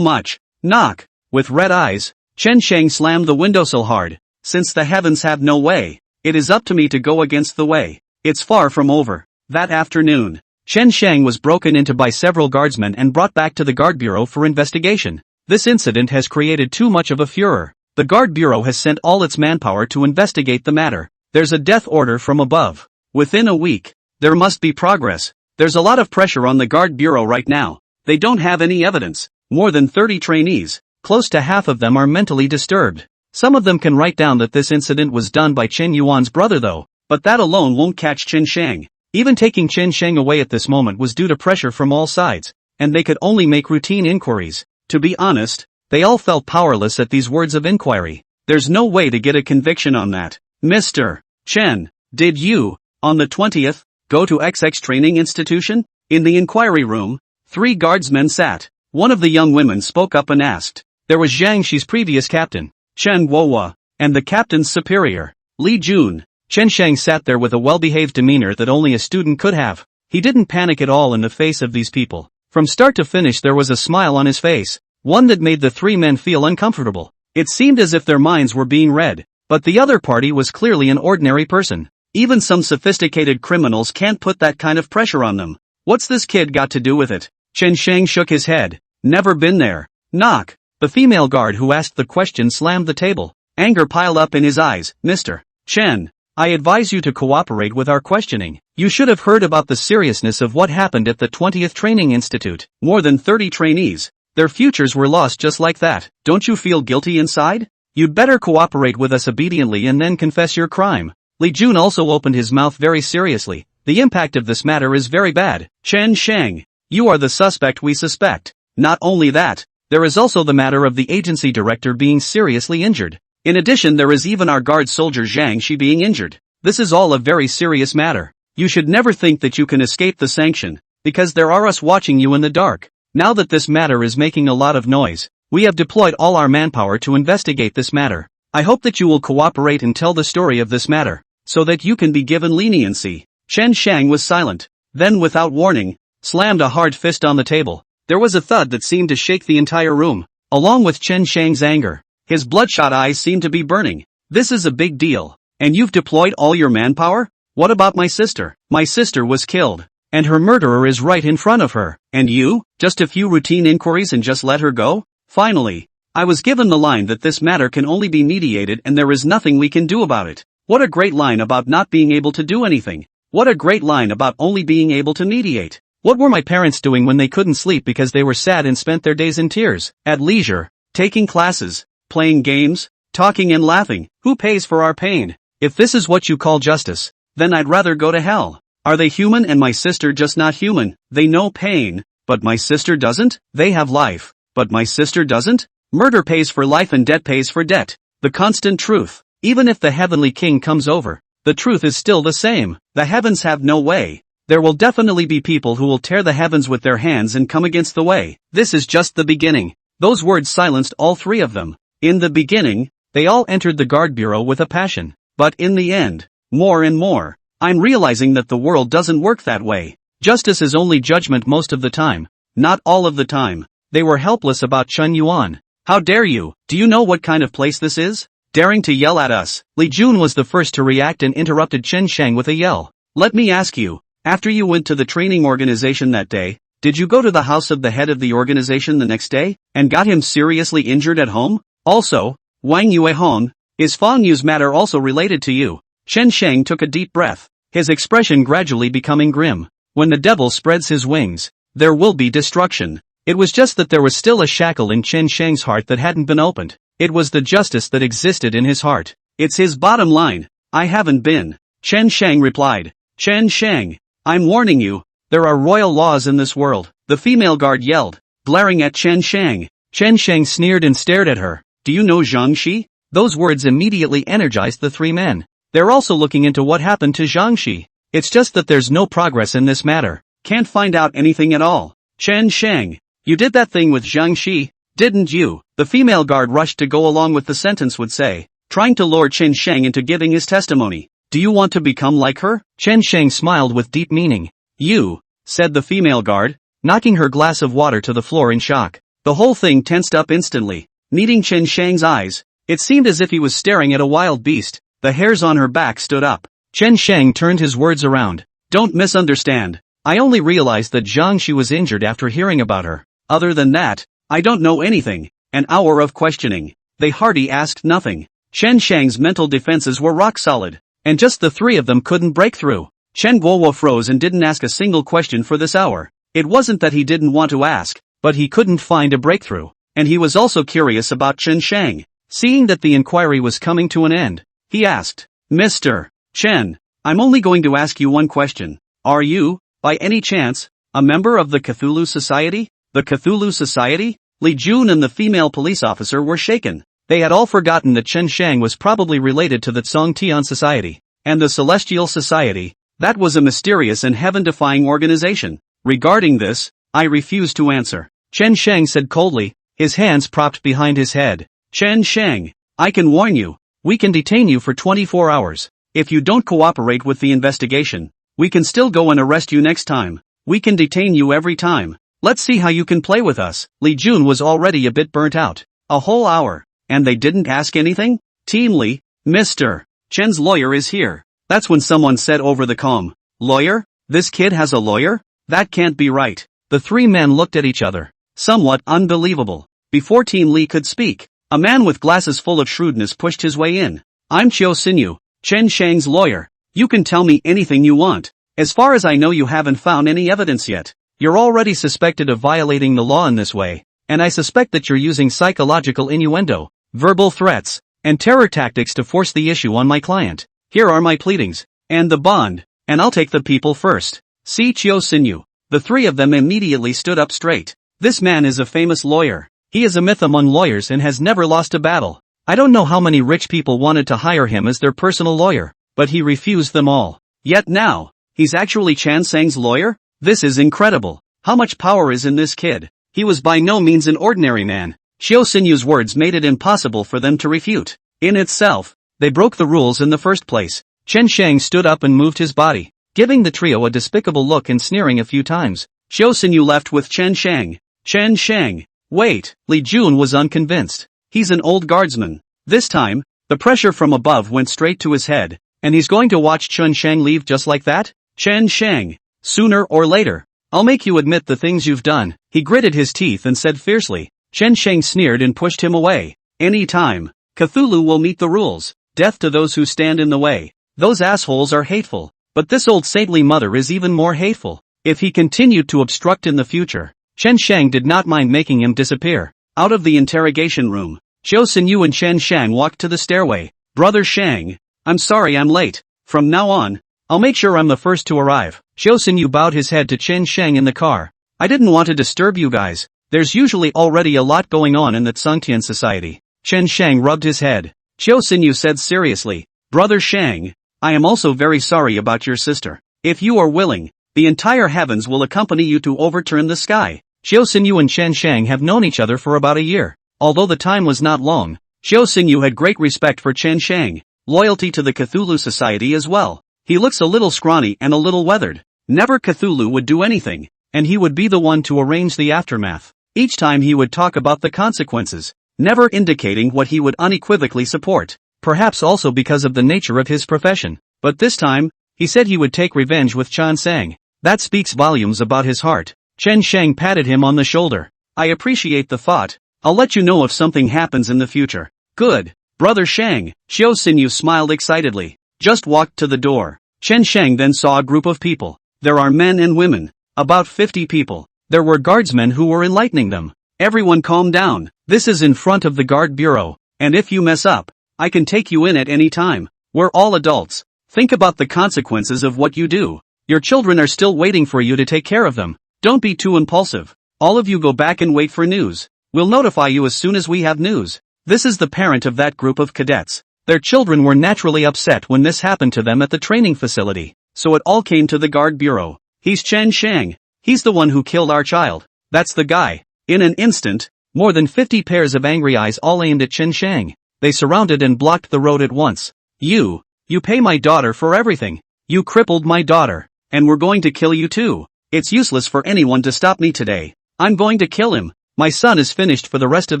much. Knock. With red eyes, Chen Shang slammed the windowsill hard. Since the heavens have no way, it is up to me to go against the way. It's far from over. That afternoon, Chen Shang was broken into by several guardsmen and brought back to the guard bureau for investigation. This incident has created too much of a furor. The guard bureau has sent all its manpower to investigate the matter. There's a death order from above. Within a week. There must be progress. There's a lot of pressure on the guard bureau right now. They don't have any evidence. More than 30 trainees. Close to half of them are mentally disturbed. Some of them can write down that this incident was done by Chen Yuan's brother though, but that alone won't catch Chen Shang. Even taking Chen Shang away at this moment was due to pressure from all sides, and they could only make routine inquiries. To be honest, they all felt powerless at these words of inquiry. There's no way to get a conviction on that. Mr. Chen, did you, on the 20th, go to XX training institution? In the inquiry room, 3 guardsmen sat. One of the young women spoke up and asked. There was Zhang Shi's previous captain, Chen Guohua, and the captain's superior, Li Jun. Chen Shang sat there with a well-behaved demeanor that only a student could have. He didn't panic at all in the face of these people. From start to finish there was a smile on his face, one that made the 3 men feel uncomfortable. It seemed as if their minds were being read, but the other party was clearly an ordinary person. Even some sophisticated criminals can't put that kind of pressure on them. What's this kid got to do with it? Chen Shang shook his head. Never been there. Knock. The female guard who asked the question slammed the table. Anger piled up in his eyes. Mr. Chen, I advise you to cooperate with our questioning. You should have heard about the seriousness of what happened at the 20th Training Institute. More than 30 trainees. Their futures were lost just like that. Don't you feel guilty inside? You'd better cooperate with us obediently and then confess your crime. Li Jun also opened his mouth very seriously. The impact of this matter is very bad. Chen Shang, you are the suspect we suspect. Not only that, there is also the matter of the agency director being seriously injured. In addition there is even our guard soldier Zhang Shi being injured. This is all a very serious matter. You should never think that you can escape the sanction, because there are us watching you in the dark. Now that this matter is making a lot of noise, we have deployed all our manpower to investigate this matter. I hope that you will cooperate and tell the story of this matter, so that you can be given leniency. Chen Shang was silent, then without warning, slammed a hard fist on the table. There was a thud that seemed to shake the entire room, along with Chen Shang's anger. His bloodshot eyes seemed to be burning. This is a big deal. And you've deployed all your manpower? What about my sister? My sister was killed, and her murderer is right in front of her. And you? Just a few routine inquiries and just let her go? Finally, I was given the line that this matter can only be mediated and there is nothing we can do about it. What a great line about not being able to do anything. What a great line about only being able to mediate. What were my parents doing when they couldn't sleep because they were sad and spent their days in tears? At leisure, taking classes, playing games, talking and laughing. Who pays for our pain? If this is what you call justice, then I'd rather go to hell. Are they human and my sister just not human? They know pain, but my sister doesn't? They have life, but my sister doesn't? Murder pays for life and debt pays for debt. The constant truth. Even if the heavenly king comes over, the truth is still the same. The heavens have no way. There will definitely be people who will tear the heavens with their hands and come against the way. This is just the beginning. Those words silenced all 3 of them. In the beginning, they all entered the guard bureau with a passion. But in the end, more and more, I'm realizing that the world doesn't work that way. Justice is only judgment most of the time. Not all of the time. They were helpless about Chen Yuan. How dare you? Do you know what kind of place this is? Daring to yell at us. Li Jun was the first to react and interrupted Chen Shang with a yell. Let me ask you, after you went to the training organization that day, did you go to the house of the head of the organization the next day, and got him seriously injured at home? Also, Wang Yuehong, is Fang Yu's matter also related to you? Chen Shang took a deep breath, his expression gradually becoming grim. When the devil spreads his wings, there will be destruction. It was just that there was still a shackle in Chen Shang's heart that hadn't been opened. It was the justice that existed in his heart. It's his bottom line. I haven't been. Chen Shang replied. Chen Shang, I'm warning you, there are royal laws in this world. The female guard yelled, glaring at Chen Shang. Chen Shang sneered and stared at her. Do you know Zhang Shi? Those words immediately energized the 3 men. They're also looking into what happened to Zhang Shi. It's just that there's no progress in this matter. Can't find out anything at all. Chen Shang, you did that thing with Zhang Shi, didn't you? The female guard rushed to go along with the sentence would say, trying to lure Chen Shang into giving his testimony. Do you want to become like her? Chen Shang smiled with deep meaning. You, said the female guard, knocking her glass of water to the floor in shock. The whole thing tensed up instantly, meeting Chen Shang's eyes. It seemed as if he was staring at a wild beast. The hairs on her back stood up. Chen Shang turned his words around. Don't misunderstand. I only realized that Zhang Shi was injured after hearing about her. Other than that, I don't know anything. An hour of questioning. They hardly asked nothing. Chen Shang's mental defenses were rock solid, and just the 3 of them couldn't break through. Chen Guohua froze and didn't ask a single question for this hour. It wasn't that he didn't want to ask, but he couldn't find a breakthrough. And he was also curious about Chen Shang. Seeing that the inquiry was coming to an end, he asked, Mr. Chen, I'm only going to ask you one question. Are you, by any chance, a member of the Cthulhu Society? The Cthulhu Society? Li Jun and the female police officer were shaken. They had all forgotten that Chen Shang was probably related to the Tsong Tian Society. And the Celestial Society, that was a mysterious and heaven-defying organization. Regarding this, I refuse to answer. Chen Shang said coldly, his hands propped behind his head. Chen Shang, I can warn you, we can detain you for 24 hours. If you don't cooperate with the investigation, we can still go and arrest you next time. We can detain you every time. Let's see how you can play with us. Li Jun was already a bit burnt out. A whole hour, and they didn't ask anything? Team Li, Mr. Chen's lawyer is here. That's when someone said over the comm, lawyer? This kid has a lawyer? That can't be right. The three men looked at each other. Somewhat unbelievable. Before Team Li could speak, a man with glasses full of shrewdness pushed his way in. I'm Chiu Sinyu, Chen Shang's lawyer. You can tell me anything you want. As far as I know, you haven't found any evidence yet. You're already suspected of violating the law in this way, and I suspect that you're using psychological innuendo, verbal threats, and terror tactics to force the issue on my client. Here are my pleadings, and the bond, and I'll take the people first. See Chiu Sinyu. The three of them immediately stood up straight. This man is a famous lawyer. He is a myth among lawyers and has never lost a battle. I don't know how many rich people wanted to hire him as their personal lawyer, but he refused them all. Yet now, he's actually Chen Shang's lawyer? This is incredible. How much power is in this kid? He was by no means an ordinary man. Chiu Sinyu's words made it impossible for them to refute. In itself, they broke the rules in the first place. Chen Shang stood up and moved his body, giving the trio a despicable look and sneering a few times. Chiu Sinyu left with Chen Shang. Chen Shang. Wait, Li Jun was unconvinced. He's an old guardsman. This time, the pressure from above went straight to his head, and he's going to watch Chen Shang leave just like that? Chen Shang. Sooner or later, I'll make you admit the things you've done. He gritted his teeth and said fiercely. Chen Shang sneered and pushed him away. Any time, Cthulhu will meet the rules. Death to those who stand in the way. Those assholes are hateful, but this old saintly mother is even more hateful. If he continued to obstruct in the future, Chen Shang did not mind making him disappear. Out of the interrogation room, Chiu Sinyu and Chen Shang walked to the stairway. Brother Shang, I'm sorry I'm late. From now on, I'll make sure I'm the first to arrive. Chiu Sinyu bowed his head to Chen Shang in the car. I didn't want to disturb you guys. There's usually already a lot going on in the Tsongtian Society. Chen Shang rubbed his head. Chiu Sinyu said seriously, Brother Shang, I am also very sorry about your sister. If you are willing, the entire heavens will accompany you to overturn the sky. Chiu Sinyu and Chen Shang have known each other for about a year. Although the time was not long, Chiu Sinyu had great respect for Chen Shang, loyalty to the Cthulhu Society as well. He looks a little scrawny and a little weathered. Never Cthulhu would do anything, and he would be the one to arrange the aftermath. Each time he would talk about the consequences, never indicating what he would unequivocally support. Perhaps also because of the nature of his profession. But this time, he said he would take revenge with Chen Shang. That speaks volumes about his heart. Chen Shang patted him on the shoulder. I appreciate the thought. I'll let you know if something happens in the future. Good. Brother Shang. Chiu Sinyu smiled excitedly. Just walked to the door. Chen Shang then saw a group of people. There are men and women. About 50 people. There were guardsmen who were enlightening them. Everyone calm down. This is in front of the guard bureau. And if you mess up, I can take you in at any time. We're all adults. Think about the consequences of what you do. Your children are still waiting for you to take care of them. Don't be too impulsive. All of you go back and wait for news. We'll notify you as soon as we have news. This is the parent of that group of cadets. Their children were naturally upset when this happened to them at the training facility. So it all came to the guard bureau. He's Chen Shang. He's the one who killed our child. That's the guy. In an instant, more than 50 pairs of angry eyes all aimed at Chen Shang. They surrounded and blocked the road at once. You pay my daughter for everything. You crippled my daughter. And we're going to kill you too. It's useless for anyone to stop me today. I'm going to kill him. My son is finished for the rest of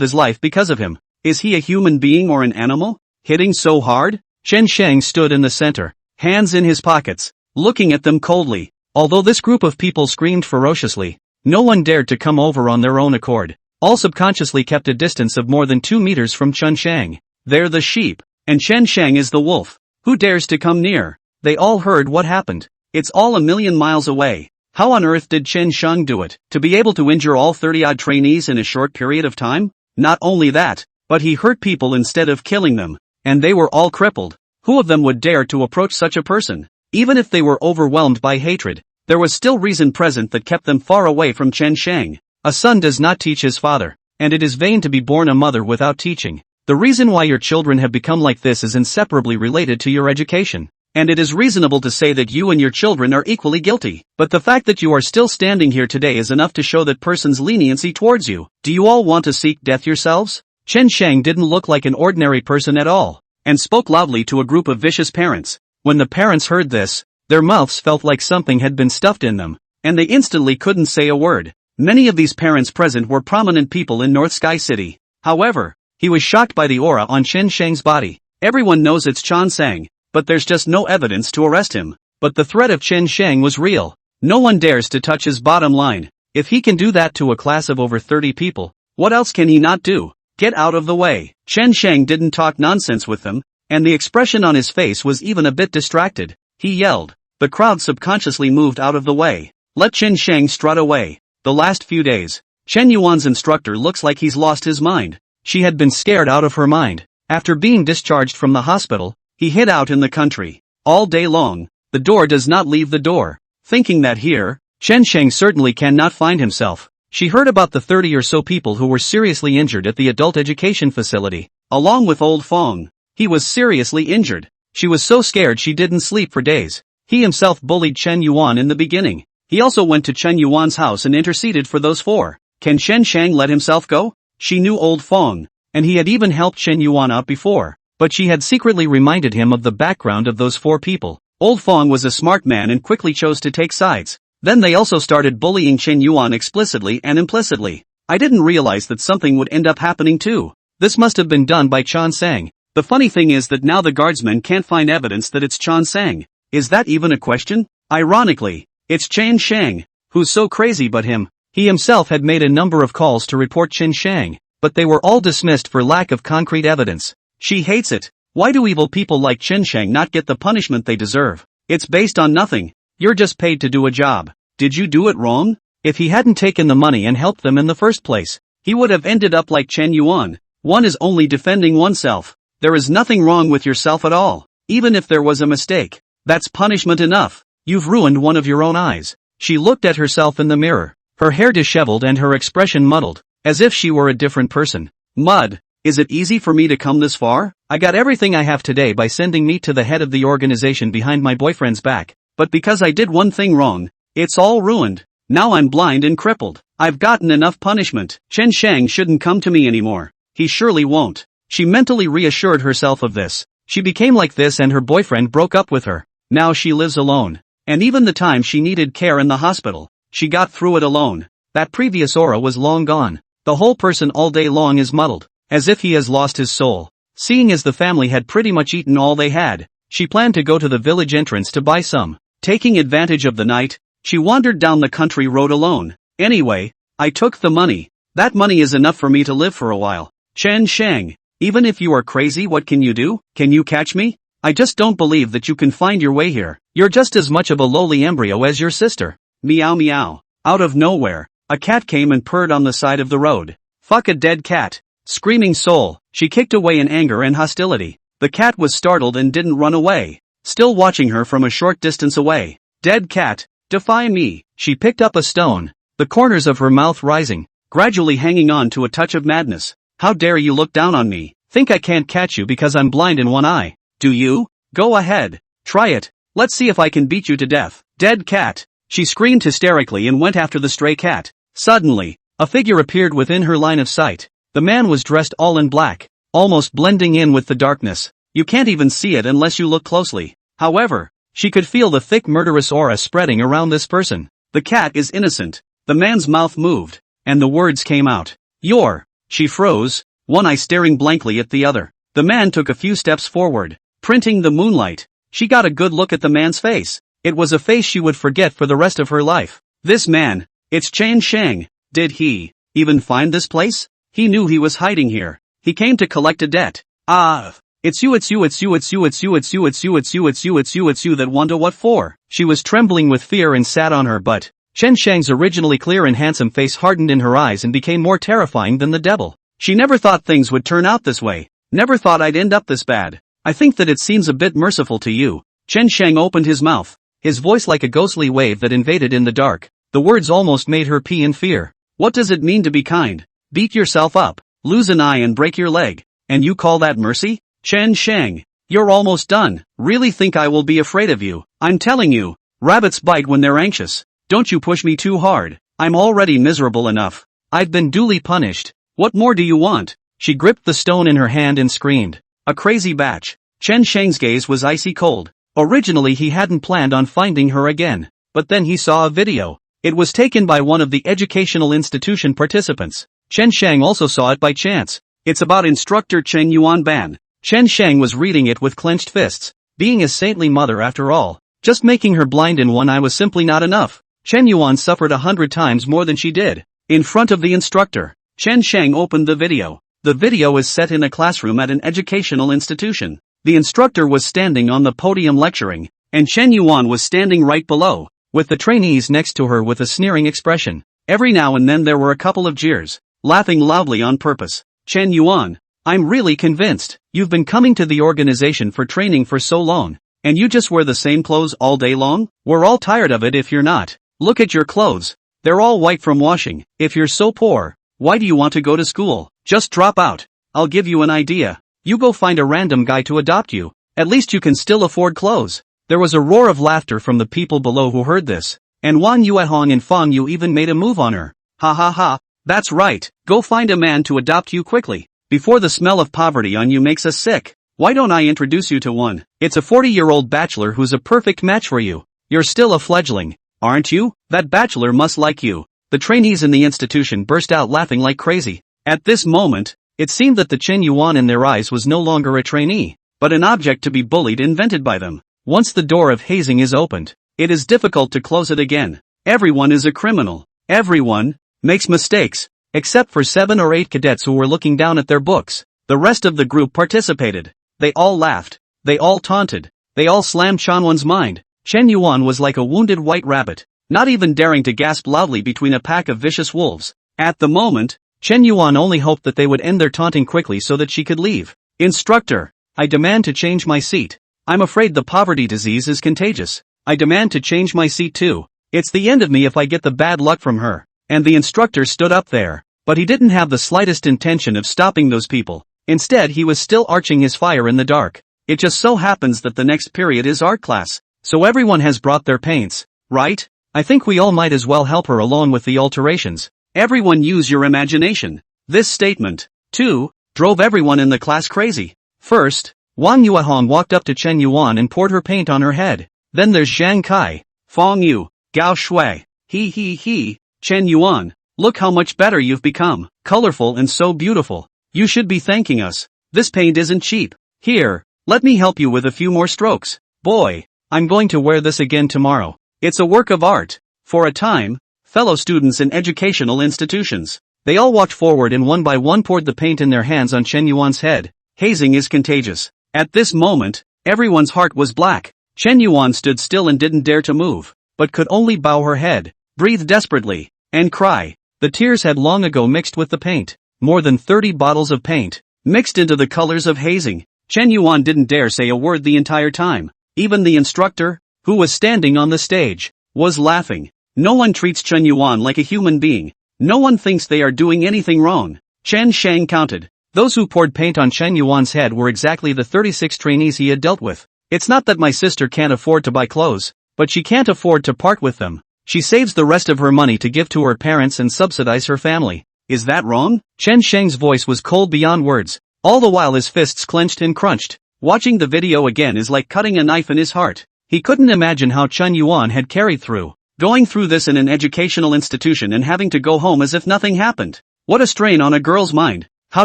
his life because of him. Is he a human being or an animal? Hitting so hard? Chen Shang stood in the center, hands in his pockets, looking at them coldly. Although this group of people screamed ferociously, no one dared to come over on their own accord. All subconsciously kept a distance of more than 2 meters from Chen Shang. They're the sheep, and Chen Shang is the wolf. Who dares to come near? They all heard what happened. It's all a million miles away. How on earth did Chen Sheng do it, to be able to injure all 30-odd trainees in a short period of time? Not only that, but he hurt people instead of killing them, and they were all crippled. Who of them would dare to approach such a person? Even if they were overwhelmed by hatred, there was still reason present that kept them far away from Chen Sheng. A son does not teach his father, and it is vain to be born a mother without teaching. The reason why your children have become like this is inseparably related to your education. And it is reasonable to say that you and your children are equally guilty. But the fact that you are still standing here today is enough to show that person's leniency towards you. Do you all want to seek death yourselves? Chen Sheng didn't look like an ordinary person at all, and spoke loudly to a group of vicious parents. When the parents heard this, their mouths felt like something had been stuffed in them, and they instantly couldn't say a word. Many of these parents present were prominent people in North Sky City. However, he was shocked by the aura on Chen Sheng's body. Everyone knows it's Chen Sheng, but there's just no evidence to arrest him. But the threat of Chen Sheng was real. No one dares to touch his bottom line. If he can do that to a class of over 30 people, what else can he not do? Get out of the way. Chen Sheng didn't talk nonsense with them, and the expression on his face was even a bit distracted. He yelled. The crowd subconsciously moved out of the way. Let Chen Sheng strut away. The last few days, Chen Yuan's instructor looks like he's lost his mind. She had been scared out of her mind. After being discharged from the hospital, he hid out in the country. All day long, the door does not leave the door. Thinking that here, Chen Sheng certainly cannot find himself. She heard about the 30 or so people who were seriously injured at the adult education facility, along with old Fong. He was seriously injured. She was so scared she didn't sleep for days. He himself bullied Chen Yuan in the beginning. He also went to Chen Yuan's house and interceded for those four. Can Chen Sheng let himself go? She knew old Fong, and he had even helped Chen Yuan out before. But she had secretly reminded him of the background of those four people. Old Fong was a smart man and quickly chose to take sides. Then they also started bullying Chen Yuan explicitly and implicitly. I didn't realize that something would end up happening too. This must have been done by Chen Sheng. The funny thing is that now the guardsmen can't find evidence that it's Chen Sheng. Is that even a question? Ironically, it's Chen Sheng, who's so crazy but him. He himself had made a number of calls to report Chen Sheng, but they were all dismissed for lack of concrete evidence. She hates it. Why do evil people like Chen Sheng not get the punishment they deserve? It's based on nothing. You're just paid to do a job. Did you do it wrong? If he hadn't taken the money and helped them in the first place, he would have ended up like Chen Yuan. One is only defending oneself. There is nothing wrong with yourself at all. Even if there was a mistake, that's punishment enough. You've ruined one of your own eyes. She looked at herself in the mirror, her hair disheveled and her expression muddled, as if she were a different person. Mud. Is it easy for me to come this far? I got everything I have today by sending me to the head of the organization behind my boyfriend's back. But because I did one thing wrong, it's all ruined. Now I'm blind and crippled. I've gotten enough punishment. Chen Sheng shouldn't come to me anymore. He surely won't. She mentally reassured herself of this. She became like this and her boyfriend broke up with her. Now she lives alone. And even the time she needed care in the hospital, she got through it alone. That previous aura was long gone. The whole person all day long is muddled, as if he has lost his soul. Seeing as the family had pretty much eaten all they had, she planned to go to the village entrance to buy some. Taking advantage of the night, she wandered down the country road alone. Anyway, I took the money. That money is enough for me to live for a while. Chen Sheng, even if you are crazy, what can you do? Can you catch me? I just don't believe that you can find your way here. You're just as much of a lowly embryo as your sister. Meow meow. Out of nowhere, a cat came and purred on the side of the road. Fuck a dead cat. Screaming soul, she kicked away in anger and hostility. The cat was startled and didn't run away, still watching her from a short distance away. Dead cat, defy me. She picked up a stone, the corners of her mouth rising, gradually hanging on to a touch of madness. How dare you look down on me? Think I can't catch you because I'm blind in one eye? Do you? Go ahead. Try it. Let's see if I can beat you to death. Dead cat. She screamed hysterically and went after the stray cat. Suddenly, a figure appeared within her line of sight. The man was dressed all in black, almost blending in with the darkness. You can't even see it unless you look closely. However, she could feel the thick murderous aura spreading around this person. The cat is innocent. The man's mouth moved, and the words came out. You're. She froze, one eye staring blankly at the other. The man took a few steps forward, printing the moonlight. She got a good look at the man's face. It was a face she would forget for the rest of her life. This man, it's Chen Sheng. Did he even find this place? He knew he was hiding here. He came to collect a debt. Ah, It's you, it's you, it's you, it's you, it's you, it's you, it's you, it's you, it's you, it's you, it's you that wanta what for? She was trembling with fear and sat on her butt. Chen Shang's originally clear and handsome face hardened in her eyes and became more terrifying than the devil. She never thought things would turn out this way. Never thought I'd end up this bad. I think that it seems a bit merciful to you. Chen Shang opened his mouth, his voice like a ghostly wave that invaded in the dark. The words almost made her pee in fear. What does it mean to be kind? Beat yourself up, lose an eye and break your leg. And you call that mercy? Chen Shang, you're almost done. Really think I will be afraid of you? I'm telling you, rabbits bite when they're anxious. Don't you push me too hard. I'm already miserable enough. I've been duly punished. What more do you want? She gripped the stone in her hand and screamed. A crazy batch. Chen Shang's gaze was icy cold. Originally he hadn't planned on finding her again. But then he saw a video. It was taken by one of the educational institution participants. Chen Shang also saw it by chance. It's about instructor Chen Yuan Ban. Chen Shang was reading it with clenched fists. Being a saintly mother after all. Just making her blind in one eye was simply not enough. Chen Yuan suffered 100 times more than she did. In front of the instructor, Chen Shang opened the video. The video is set in a classroom at an educational institution. The instructor was standing on the podium lecturing, and Chen Yuan was standing right below, with the trainees next to her with a sneering expression. Every now and then there were a couple of jeers, laughing loudly on purpose. Chen Yuan, I'm really convinced. You've been coming to the organization for training for so long, and you just wear the same clothes all day long? We're all tired of it if you're not. Look at your clothes. They're all white from washing. If you're so poor, why do you want to go to school? Just drop out. I'll give you an idea. You go find a random guy to adopt you. At least you can still afford clothes. There was a roar of laughter from the people below who heard this, and Wan Yuehong and Fang Yu even made a move on her. Ha ha ha. That's right. Go find a man to adopt you quickly, before the smell of poverty on you makes us sick. Why don't I introduce you to one? It's a 40-year-old bachelor who's a perfect match for you. You're still a fledgling, aren't you? That bachelor must like you. The trainees in the institution burst out laughing like crazy. At this moment, it seemed that the Chen Yuan in their eyes was no longer a trainee, but an object to be bullied invented by them. Once the door of hazing is opened, it is difficult to close it again. Everyone is a criminal. Everyone makes mistakes, except for 7 or 8 cadets who were looking down at their books. The rest of the group participated. They all laughed. They all taunted. They all slammed Chanwan's mind. Chen Yuan was like a wounded white rabbit, not even daring to gasp loudly between a pack of vicious wolves. At the moment, Chen Yuan only hoped that they would end their taunting quickly so that she could leave. Instructor, I demand to change my seat. I'm afraid the poverty disease is contagious. I demand to change my seat too. It's the end of me if I get the bad luck from her. And the instructor stood up there, but he didn't have the slightest intention of stopping those people. Instead he was still arching his fire in the dark. It just so happens that the next period is art class, so everyone has brought their paints, right? I think we all might as well help her along with the alterations. Everyone use your imagination. This statement, too, drove everyone in the class crazy. First, Wang Yuehong walked up to Chen Yuan and poured her paint on her head. Then there's Zhang Kai, Fang Yu, Gao Shui. He, Chen Yuan, look how much better you've become. Colorful and so beautiful. You should be thanking us. This paint isn't cheap. Here, let me help you with a few more strokes. Boy, I'm going to wear this again tomorrow. It's a work of art. For a time, fellow students in educational institutions, they all walked forward and one by one poured the paint in their hands on Chen Yuan's head. Hazing is contagious. At this moment, everyone's heart was black. Chen Yuan stood still and didn't dare to move, but could only bow her head, breathe desperately, and cry. The tears had long ago mixed with the paint. More than 30 bottles of paint, mixed into the colors of hazing. Chen Yuan didn't dare say a word the entire time. Even the instructor, who was standing on the stage, was laughing. No one treats Chen Yuan like a human being. No one thinks they are doing anything wrong. Chen Shang counted. Those who poured paint on Chen Yuan's head were exactly the 36 trainees he had dealt with. It's not that my sister can't afford to buy clothes, but she can't afford to part with them. She saves the rest of her money to give to her parents and subsidize her family. Is that wrong? Chen Shang's voice was cold beyond words, all the while his fists clenched and crunched. Watching the video again is like cutting a knife in his heart. He couldn't imagine how Chen Yuan had carried through, going through this in an educational institution and having to go home as if nothing happened. What a strain on a girl's mind. How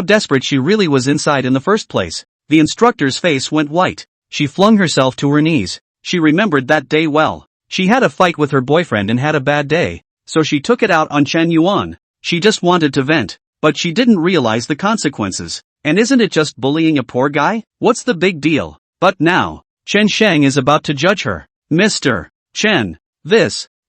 desperate she really was inside in the first place. The instructor's face went white. She flung herself to her knees. She remembered that day well. She had a fight with her boyfriend and had a bad day, so she took it out on Chen Yuan. She just wanted to vent, but she didn't realize the consequences. And isn't it just bullying a poor guy? What's the big deal? But now, Chen Shang is about to judge her. Mr. Chen.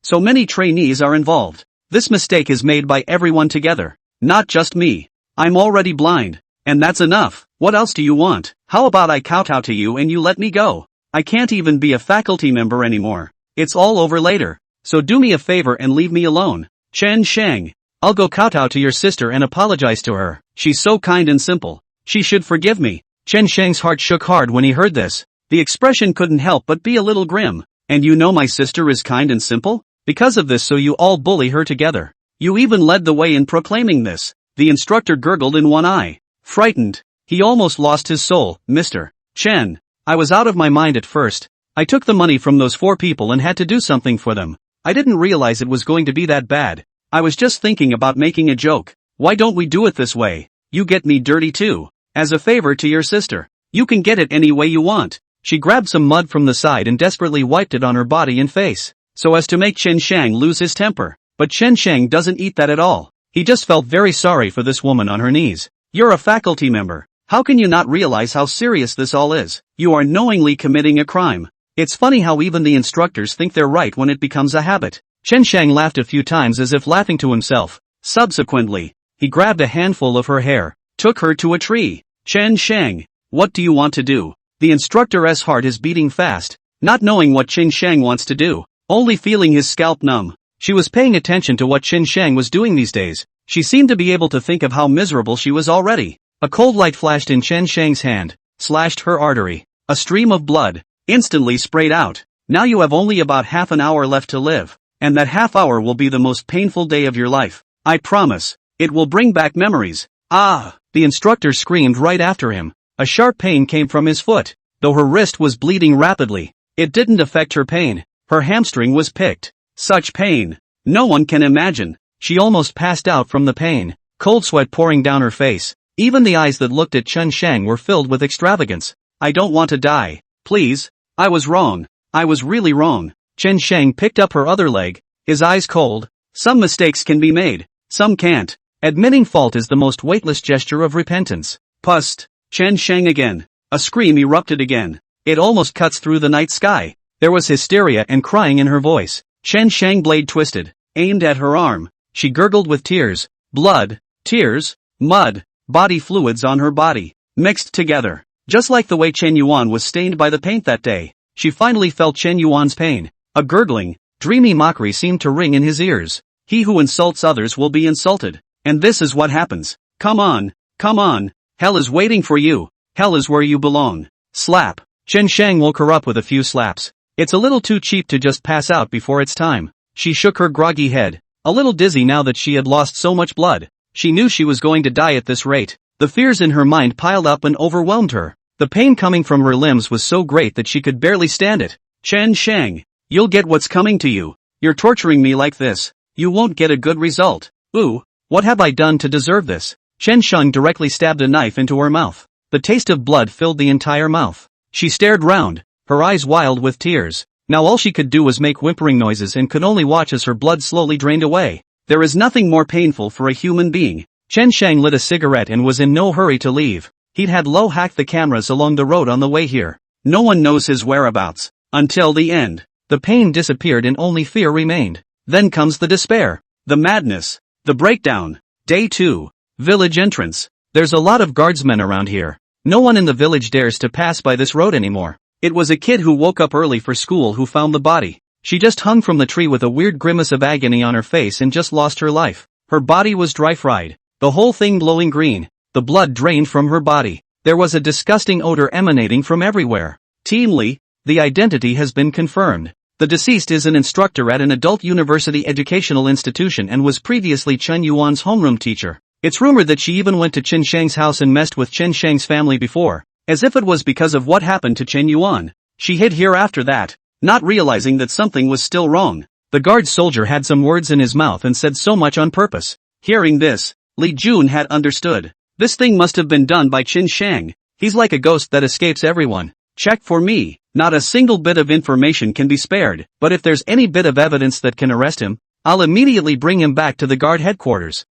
So many trainees are involved. This mistake is made by everyone together. Not just me. I'm already blind. And that's enough. What else do you want? How about I kowtow to you and you let me go? I can't even be a faculty member anymore. It's all over later. So do me a favor and leave me alone. Chen Shang. I'll go kowtow to your sister and apologize to her. She's so kind and simple. She should forgive me. Chen Shang's heart shook hard when he heard this. The expression couldn't help but be a little grim. And you know my sister is kind and simple? Because of this, so you all bully her together. You even led the way in proclaiming this. The instructor gurgled in one eye. Frightened. He almost lost his soul. Mr. Chen. I was out of my mind at first. I took the money from those 4 people and had to do something for them. I didn't realize it was going to be that bad. I was just thinking about making a joke. Why don't we do it this way? You get me dirty too. As a favor to your sister. You can get it any way you want. She grabbed some mud from the side and desperately wiped it on her body and face, so as to make Chen Shang lose his temper. But Chen Shang doesn't eat that at all. He just felt very sorry for this woman on her knees. You're a faculty member. How can you not realize how serious this all is? You are knowingly committing a crime. It's funny how even the instructors think they're right when it becomes a habit. Chen Shang laughed a few times as if laughing to himself. Subsequently, he grabbed a handful of her hair, took her to a tree. Chen Shang, what do you want to do? The instructor's heart is beating fast, not knowing what Chen Shang wants to do, only feeling his scalp numb. She was paying attention to what Chen Shang was doing these days. She seemed to be able to think of how miserable she was already. A cold light flashed in Chen Shang's hand, slashed her artery. A stream of blood instantly sprayed out. Now you have only about half an hour left to live, and that half hour will be the most painful day of your life. I promise. It will bring back memories. Ah! The instructor screamed right after him. A sharp pain came from his foot. Though her wrist was bleeding rapidly, it didn't affect her pain. Her hamstring was picked. Such pain. No one can imagine. She almost passed out from the pain, cold sweat pouring down her face. Even the eyes that looked at Chen Shang were filled with extravagance. I don't want to die. Please. I was wrong. I was really wrong. Chen Shang picked up her other leg, his eyes cold. Some mistakes can be made. Some can't. Admitting fault is the most weightless gesture of repentance. Pust. Chen Shang again. A scream erupted again. It almost cuts through the night sky. There was hysteria and crying in her voice. Chen Shang blade twisted, aimed at her arm. She gurgled with tears. Blood. Tears. Mud. Body fluids on her body, mixed together. Just like the way Chen Yuan was stained by the paint that day. She finally felt Chen Yuan's pain. A gurgling, dreamy mockery seemed to ring in his ears. He who insults others will be insulted. And this is what happens. Come on. Come on. Hell is waiting for you. Hell is where you belong. Slap. Chen Shang woke her up with a few slaps. It's a little too cheap to just pass out before it's time. She shook her groggy head, a little dizzy now that she had lost so much blood. She knew she was going to die at this rate. The fears in her mind piled up and overwhelmed her. The pain coming from her limbs was so great that she could barely stand it. Chen Shang, you'll get what's coming to you. You're torturing me like this. You won't get a good result. Ooh, what have I done to deserve this? Chen Shang directly stabbed a knife into her mouth. The taste of blood filled the entire mouth. She stared round, her eyes wild with tears. Now all she could do was make whimpering noises and could only watch as her blood slowly drained away. There is nothing more painful for a human being. Chen Shang lit a cigarette and was in no hurry to leave. He'd had Lo hack the cameras along the road on the way here. No one knows his whereabouts. Until the end. The pain disappeared and only fear remained. Then comes the despair. The madness. The breakdown. Day 2. Village entrance. There's a lot of guardsmen around here. No one in the village dares to pass by this road anymore. It was a kid who woke up early for school who found the body. She just hung from the tree with a weird grimace of agony on her face and just lost her life. Her body was dry-fried. The whole thing glowing green. The blood drained from her body. There was a disgusting odor emanating from everywhere. Teamly, the identity has been confirmed. The deceased is an instructor at an adult university educational institution and was previously Chen Yuan's homeroom teacher. It's rumored that she even went to Chen Shang's house and messed with Chen Shang's family before, as if it was because of what happened to Chen Yuan. She hid here after that, not realizing that something was still wrong. The guard soldier had some words in his mouth and said so much on purpose. Hearing this, Li Jun had understood. This thing must have been done by Chen Shang. He's like a ghost that escapes everyone. Check for me. Not a single bit of information can be spared, but if there's any bit of evidence that can arrest him, I'll immediately bring him back to the guard headquarters.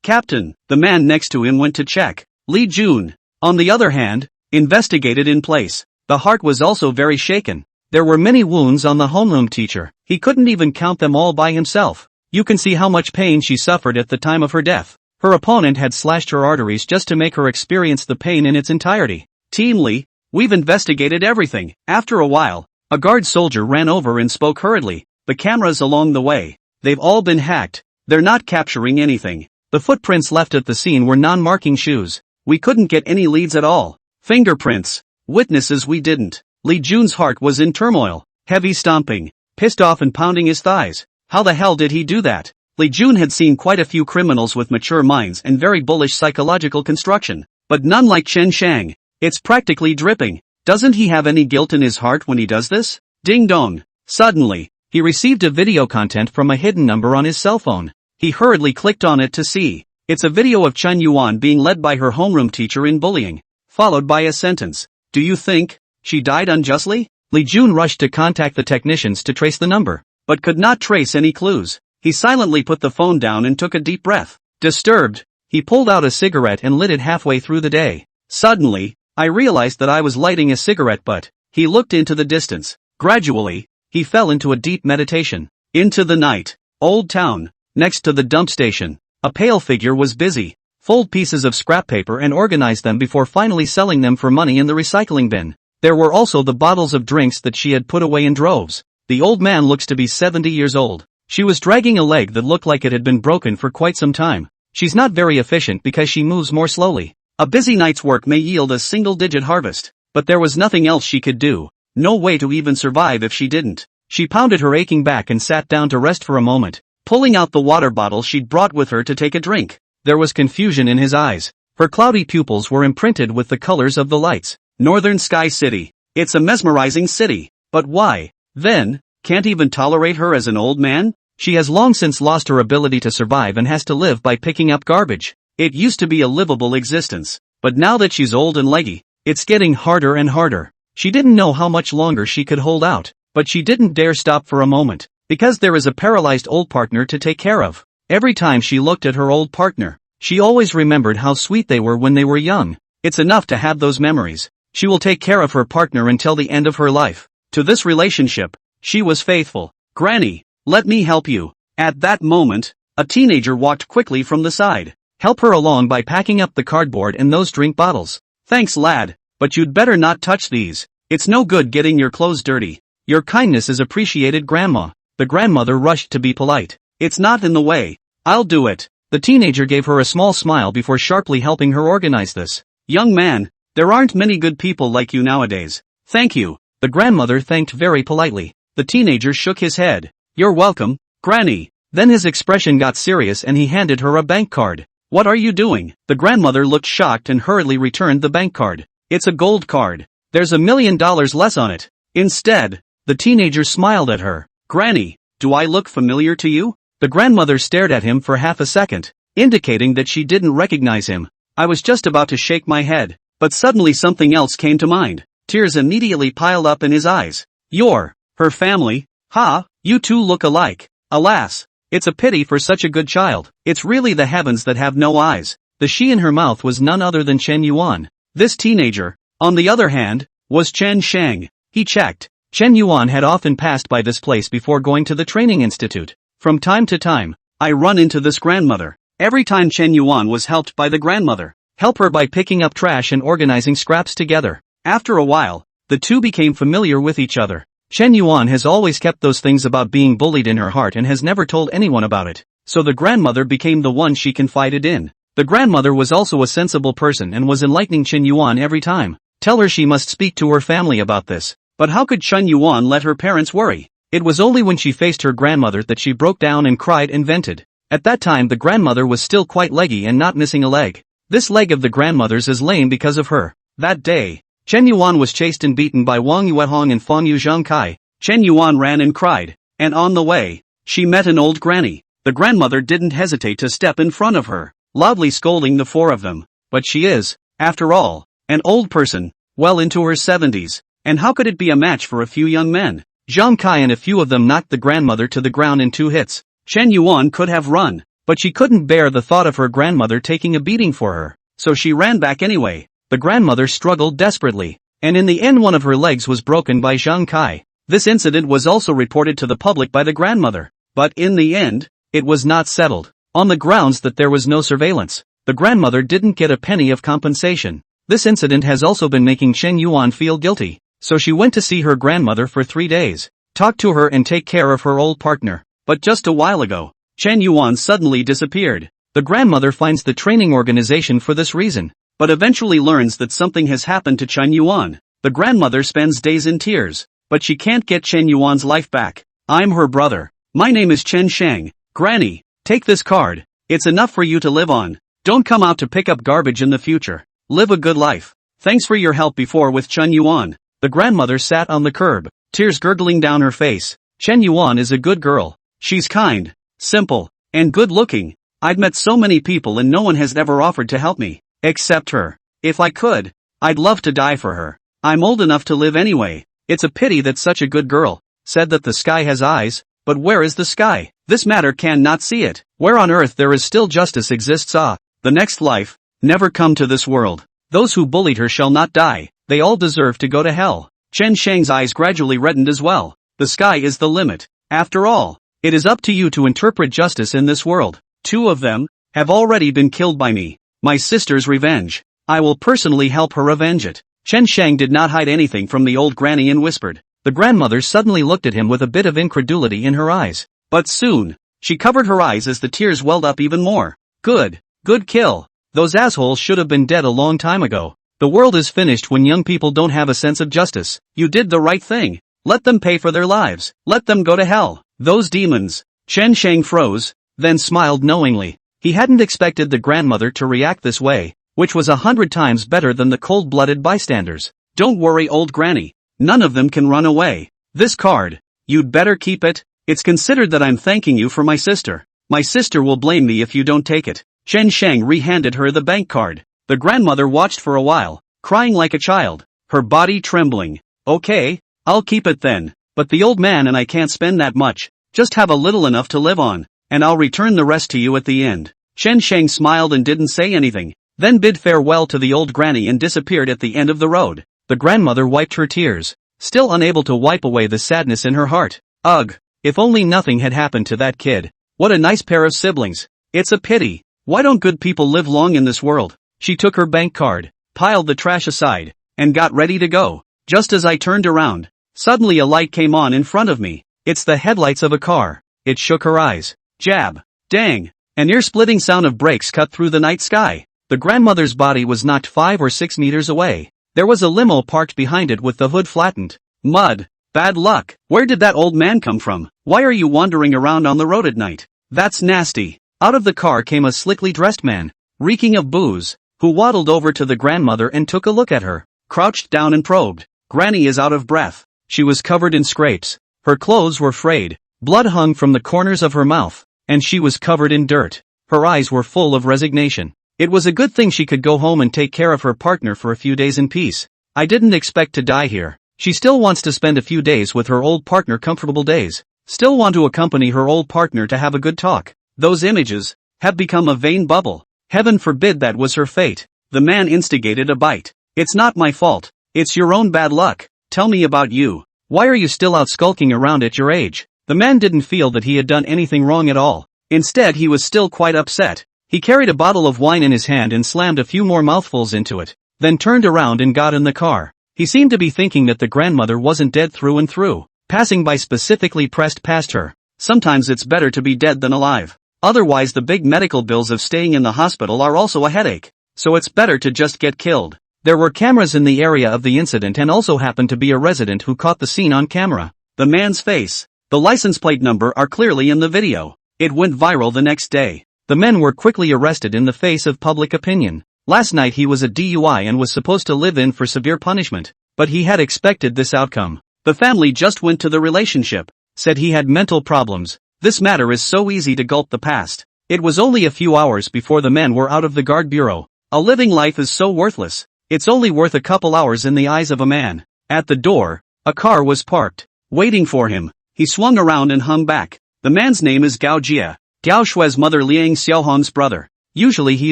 Captain. The man next to him went to check. Li Jun, on the other hand, investigated in place. The heart was also very shaken. There were many wounds on the homeroom teacher. He couldn't even count them all by himself. You can see how much pain she suffered at the time of her death. Her opponent had slashed her arteries just to make her experience the pain in its entirety. Team Lee, we've investigated everything. After a while, a guard soldier ran over and spoke hurriedly. The cameras along the way, they've all been hacked. They're not capturing anything. The footprints left at the scene were non-marking shoes. We couldn't get any leads at all. Fingerprints. Witnesses we didn't. Li Jun's heart was in turmoil. Heavy stomping. Pissed off and pounding his thighs. How the hell did he do that? Li Jun had seen quite a few criminals with mature minds and very bullish psychological construction. But none like Chen Shang. It's practically dripping. Doesn't he have any guilt in his heart when he does this? Ding dong. Suddenly, he received a video content from a hidden number on his cell phone. He hurriedly clicked on it to see. It's a video of Chen Yuan being led by her homeroom teacher in bullying, followed by a sentence. Do you think she died unjustly? Li Jun rushed to contact the technicians to trace the number, but could not trace any clues. He silently put the phone down and took a deep breath. Disturbed, he pulled out a cigarette and lit it halfway through the day. Suddenly, I realized that I was lighting a cigarette butt. He looked into the distance. Gradually, he fell into a deep meditation. Into the night. Old town. Next to the dump station. A pale figure was busy. Fold pieces of scrap paper and organize them before finally selling them for money in the recycling bin. There were also the bottles of drinks that she had put away in droves. The old man looks to be 70 years old. She was dragging a leg that looked like it had been broken for quite some time. She's not very efficient because she moves more slowly. A busy night's work may yield a single-digit harvest, but there was nothing else she could do. No way to even survive if she didn't. She pounded her aching back and sat down to rest for a moment, pulling out the water bottle she'd brought with her to take a drink. There was confusion in his eyes. Her cloudy pupils were imprinted with the colors of the lights. Northern Sky City. It's a mesmerizing city. But why? Then, can't even tolerate her as an old man? She has long since lost her ability to survive and has to live by picking up garbage. It used to be a livable existence. But now that she's old and leggy, it's getting harder and harder. She didn't know how much longer she could hold out, but she didn't dare stop for a moment, because there is a paralyzed old partner to take care of. Every time she looked at her old partner, she always remembered how sweet they were when they were young. It's enough to have those memories. She will take care of her partner until the end of her life. To this relationship, she was faithful. Granny, let me help you. At that moment, a teenager walked quickly from the side. Help her along by packing up the cardboard and those drink bottles. Thanks, lad, but you'd better not touch these. It's no good getting your clothes dirty. Your kindness is appreciated, Grandma. The grandmother rushed to be polite. It's not in the way. I'll do it. The teenager gave her a small smile before sharply helping her organize this. Young man, there aren't many good people like you nowadays. Thank you. The grandmother thanked very politely. The teenager shook his head. You're welcome, Granny. Then his expression got serious and he handed her a bank card. What are you doing? The grandmother looked shocked and hurriedly returned the bank card. It's a gold card. There's $1 million less on it. Instead, the teenager smiled at her. Granny, do I look familiar to you? The grandmother stared at him for half a second, indicating that she didn't recognize him. I was just about to shake my head, but suddenly something else came to mind. Tears immediately piled up in his eyes. You're her family? Ha, you two look alike. Alas, it's a pity for such a good child. It's really the heavens that have no eyes. The she in her mouth was none other than Chen Yuan. This teenager, on the other hand, was Chen Shang. He checked. Chen Yuan had often passed by this place before going to the training institute. From time to time, I run into this grandmother. Every time Chen Yuan was helped by the grandmother. Help her by picking up trash and organizing scraps together. After a while, the two became familiar with each other. Chen Yuan has always kept those things about being bullied in her heart and has never told anyone about it. So the grandmother became the one she confided in. The grandmother was also a sensible person and was enlightening Chen Yuan every time. Tell her she must speak to her family about this. But how could Chen Yuan let her parents worry? It was only when she faced her grandmother that she broke down and cried and vented. At that time the grandmother was still quite leggy and not missing a leg. This leg of the grandmother's is lame because of her. That day, Chen Yuan was chased and beaten by Wang Yuehong and Fang Yuzhangkai. Chen Yuan ran and cried, and on the way, she met an old granny. The grandmother didn't hesitate to step in front of her, loudly scolding the four of them. But she is, after all, an old person, well into her 70s, and how could it be a match for a few young men? Zhang Kai and a few of them knocked the grandmother to the ground in 2 hits. Chen Yuan could have run, but she couldn't bear the thought of her grandmother taking a beating for her. so she ran back anyway. The grandmother struggled desperately, and in the end one of her legs was broken by Zhang Kai. This incident was also reported to the public by the grandmother, but in the end, it was not settled. On the grounds that there was no surveillance, the grandmother didn't get a penny of compensation. This incident has also been making Chen Yuan feel guilty, so she went to see her grandmother for 3 days, talk to her and take care of her old partner. But just a while ago, Chen Yuan suddenly disappeared. The grandmother finds the training organization for this reason, but eventually learns that something has happened to Chen Yuan. The grandmother spends days in tears, but she can't get Chen Yuan's life back. I'm her brother. My name is Chen Shang. Granny, take this card. It's enough for you to live on. Don't come out to pick up garbage in the future. Live a good life. Thanks for your help before with Chen Yuan. The grandmother sat on the curb, tears gurgling down her face. Chen Yuan is a good girl. She's kind, simple, and good looking. I've met so many people and no one has ever offered to help me, except her. If I could, I'd love to die for her. I'm old enough to live anyway. It's a pity that such a good girl said that the sky has eyes, but where is the sky? This matter cannot see it. Where on earth there is still justice exists. The next life, never come to this world. Those who bullied her shall not die. They all deserve to go to hell. Chen Shang's eyes gradually reddened as well. The sky is the limit. After all, it is up to you to interpret justice in this world. 2 of them have already been killed by me. My sister's revenge. I will personally help her avenge it. Chen Shang did not hide anything from the old granny and whispered. The grandmother suddenly looked at him with a bit of incredulity in her eyes. But soon, she covered her eyes as the tears welled up even more. Good kill. Those assholes should have been dead a long time ago. The world is finished when young people don't have a sense of justice. You did the right thing. Let them pay for their lives. Let them go to hell. Those demons. Chen Shang froze, then smiled knowingly. He hadn't expected the grandmother to react this way, which was 100 times better than the cold-blooded bystanders. Don't worry, old granny. None of them can run away. This card, you'd better keep it. It's considered that I'm thanking you for my sister. My sister will blame me if you don't take it. Chen Shang re-handed her the bank card. The grandmother watched for a while, crying like a child, her body trembling. Okay, I'll keep it then, but the old man and I can't spend that much. Just have a little enough to live on, and I'll return the rest to you at the end. Chen Shang smiled and didn't say anything, then bid farewell to the old granny and disappeared at the end of the road. The grandmother wiped her tears, still unable to wipe away the sadness in her heart. Ugh, if only nothing had happened to that kid. What a nice pair of siblings. It's a pity. Why don't good people live long in this world? She took her bank card, piled the trash aside, and got ready to go. Just as I turned around, suddenly a light came on in front of me. It's the headlights of a car. It shook her eyes. Jab. Dang. An ear-splitting sound of brakes cut through the night sky. The grandmother's body was knocked 5 or 6 meters away. There was a limo parked behind it with the hood flattened. Mud. Bad luck. Where did that old man come from? Why are you wandering around on the road at night? That's nasty. Out of the car came a slickly dressed man, reeking of booze, who waddled over to the grandmother and took a look at her, crouched down and probed. Granny is out of breath. She was covered in scrapes. Her clothes were frayed. Blood hung from the corners of her mouth, and she was covered in dirt. Her eyes were full of resignation. It was a good thing she could go home and take care of her partner for a few days in peace. I didn't expect to die here. She still wants to spend a few days with her old partner, comfortable days. Still want to accompany her old partner to have a good talk. Those images have become a vain bubble. Heaven forbid that was her fate. The man instigated a bite. It's not my fault. It's your own bad luck. Tell me about you. Why are you still out skulking around at your age? The man didn't feel that he had done anything wrong at all. Instead, he was still quite upset. He carried a bottle of wine in his hand and slammed a few more mouthfuls into it, then turned around and got in the car. He seemed to be thinking that the grandmother wasn't dead through and through. Passing by specifically pressed past her. Sometimes it's better to be dead than alive. Otherwise the big medical bills of staying in the hospital are also a headache. So it's better to just get killed. There were cameras in the area of the incident and also happened to be a resident who caught the scene on camera. The man's face, the license plate number are clearly in the video. It went viral the next day. The men were quickly arrested in the face of public opinion. Last night he was a DUI and was supposed to live in for severe punishment, but he had expected this outcome. The family just went to the relationship, said he had mental problems. This matter is so easy to gulp the past. It was only a few hours before the men were out of the guard bureau. A living life is so worthless. It's only worth a couple hours in the eyes of a man. At the door, a car was parked, waiting for him. He swung around and hung back. The man's name is Gao Jia, Gao Shui's mother Liang Xiaohong's brother. Usually he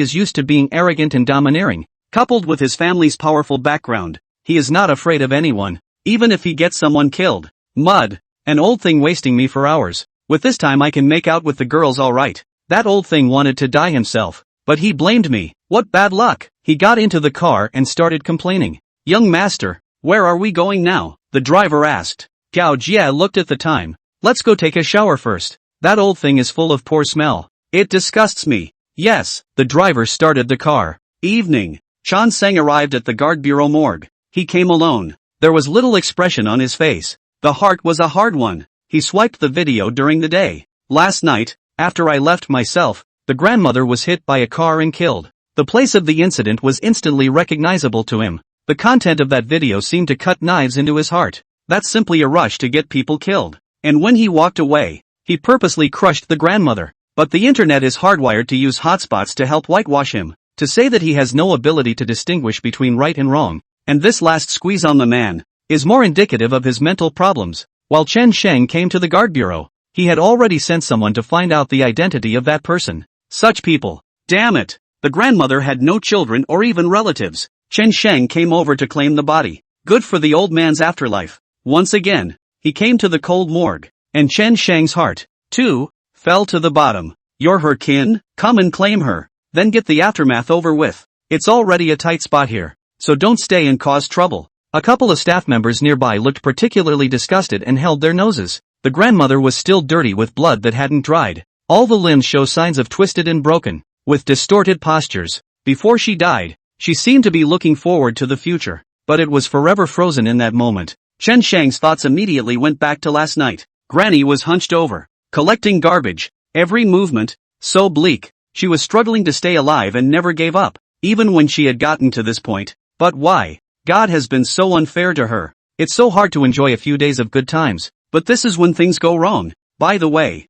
is used to being arrogant and domineering. Coupled with his family's powerful background, he is not afraid of anyone, even if he gets someone killed. Mud. An old thing wasting me for hours. With this time I can make out with the girls alright. That old thing wanted to die himself, but he blamed me. What bad luck. He got into the car and started complaining. Young master, where are we going now? The driver asked. Gao Jie looked at the time. Let's go take a shower first. That old thing is full of poor smell. It disgusts me. Yes, the driver started the car. Evening. Chan Seng arrived at the guard bureau morgue. He came alone. There was little expression on his face. The heart was a hard one. He swiped the video during the day. Last night, after I left myself, the grandmother was hit by a car and killed. The place of the incident was instantly recognizable to him. The content of that video seemed to cut knives into his heart. That's simply a rush to get people killed. And when he walked away, he purposely crushed the grandmother. But the internet is hardwired to use hotspots to help whitewash him, to say that he has no ability to distinguish between right and wrong. And this last squeeze on the man is more indicative of his mental problems. While Chen Sheng came to the guard bureau, he had already sent someone to find out the identity of that person. Such people. Damn it! The grandmother had no children or even relatives. Chen Sheng came over to claim the body. Good for the old man's afterlife. Once again, he came to the cold morgue, and Chen Sheng's heart, too, fell to the bottom. You're her kin? Come and claim her. Then get the aftermath over with. It's already a tight spot here, so don't stay and cause trouble. A couple of staff members nearby looked particularly disgusted and held their noses. The grandmother was still dirty with blood that hadn't dried. All the limbs show signs of twisted and broken, with distorted postures. Before she died, she seemed to be looking forward to the future, but it was forever frozen in that moment. Chen Sheng's thoughts immediately went back to last night. Granny was hunched over, collecting garbage. Every movement, so bleak. She was struggling to stay alive and never gave up, even when she had gotten to this point. But why? God has been so unfair to her. It's so hard to enjoy a few days of good times, but this is when things go wrong. By the way,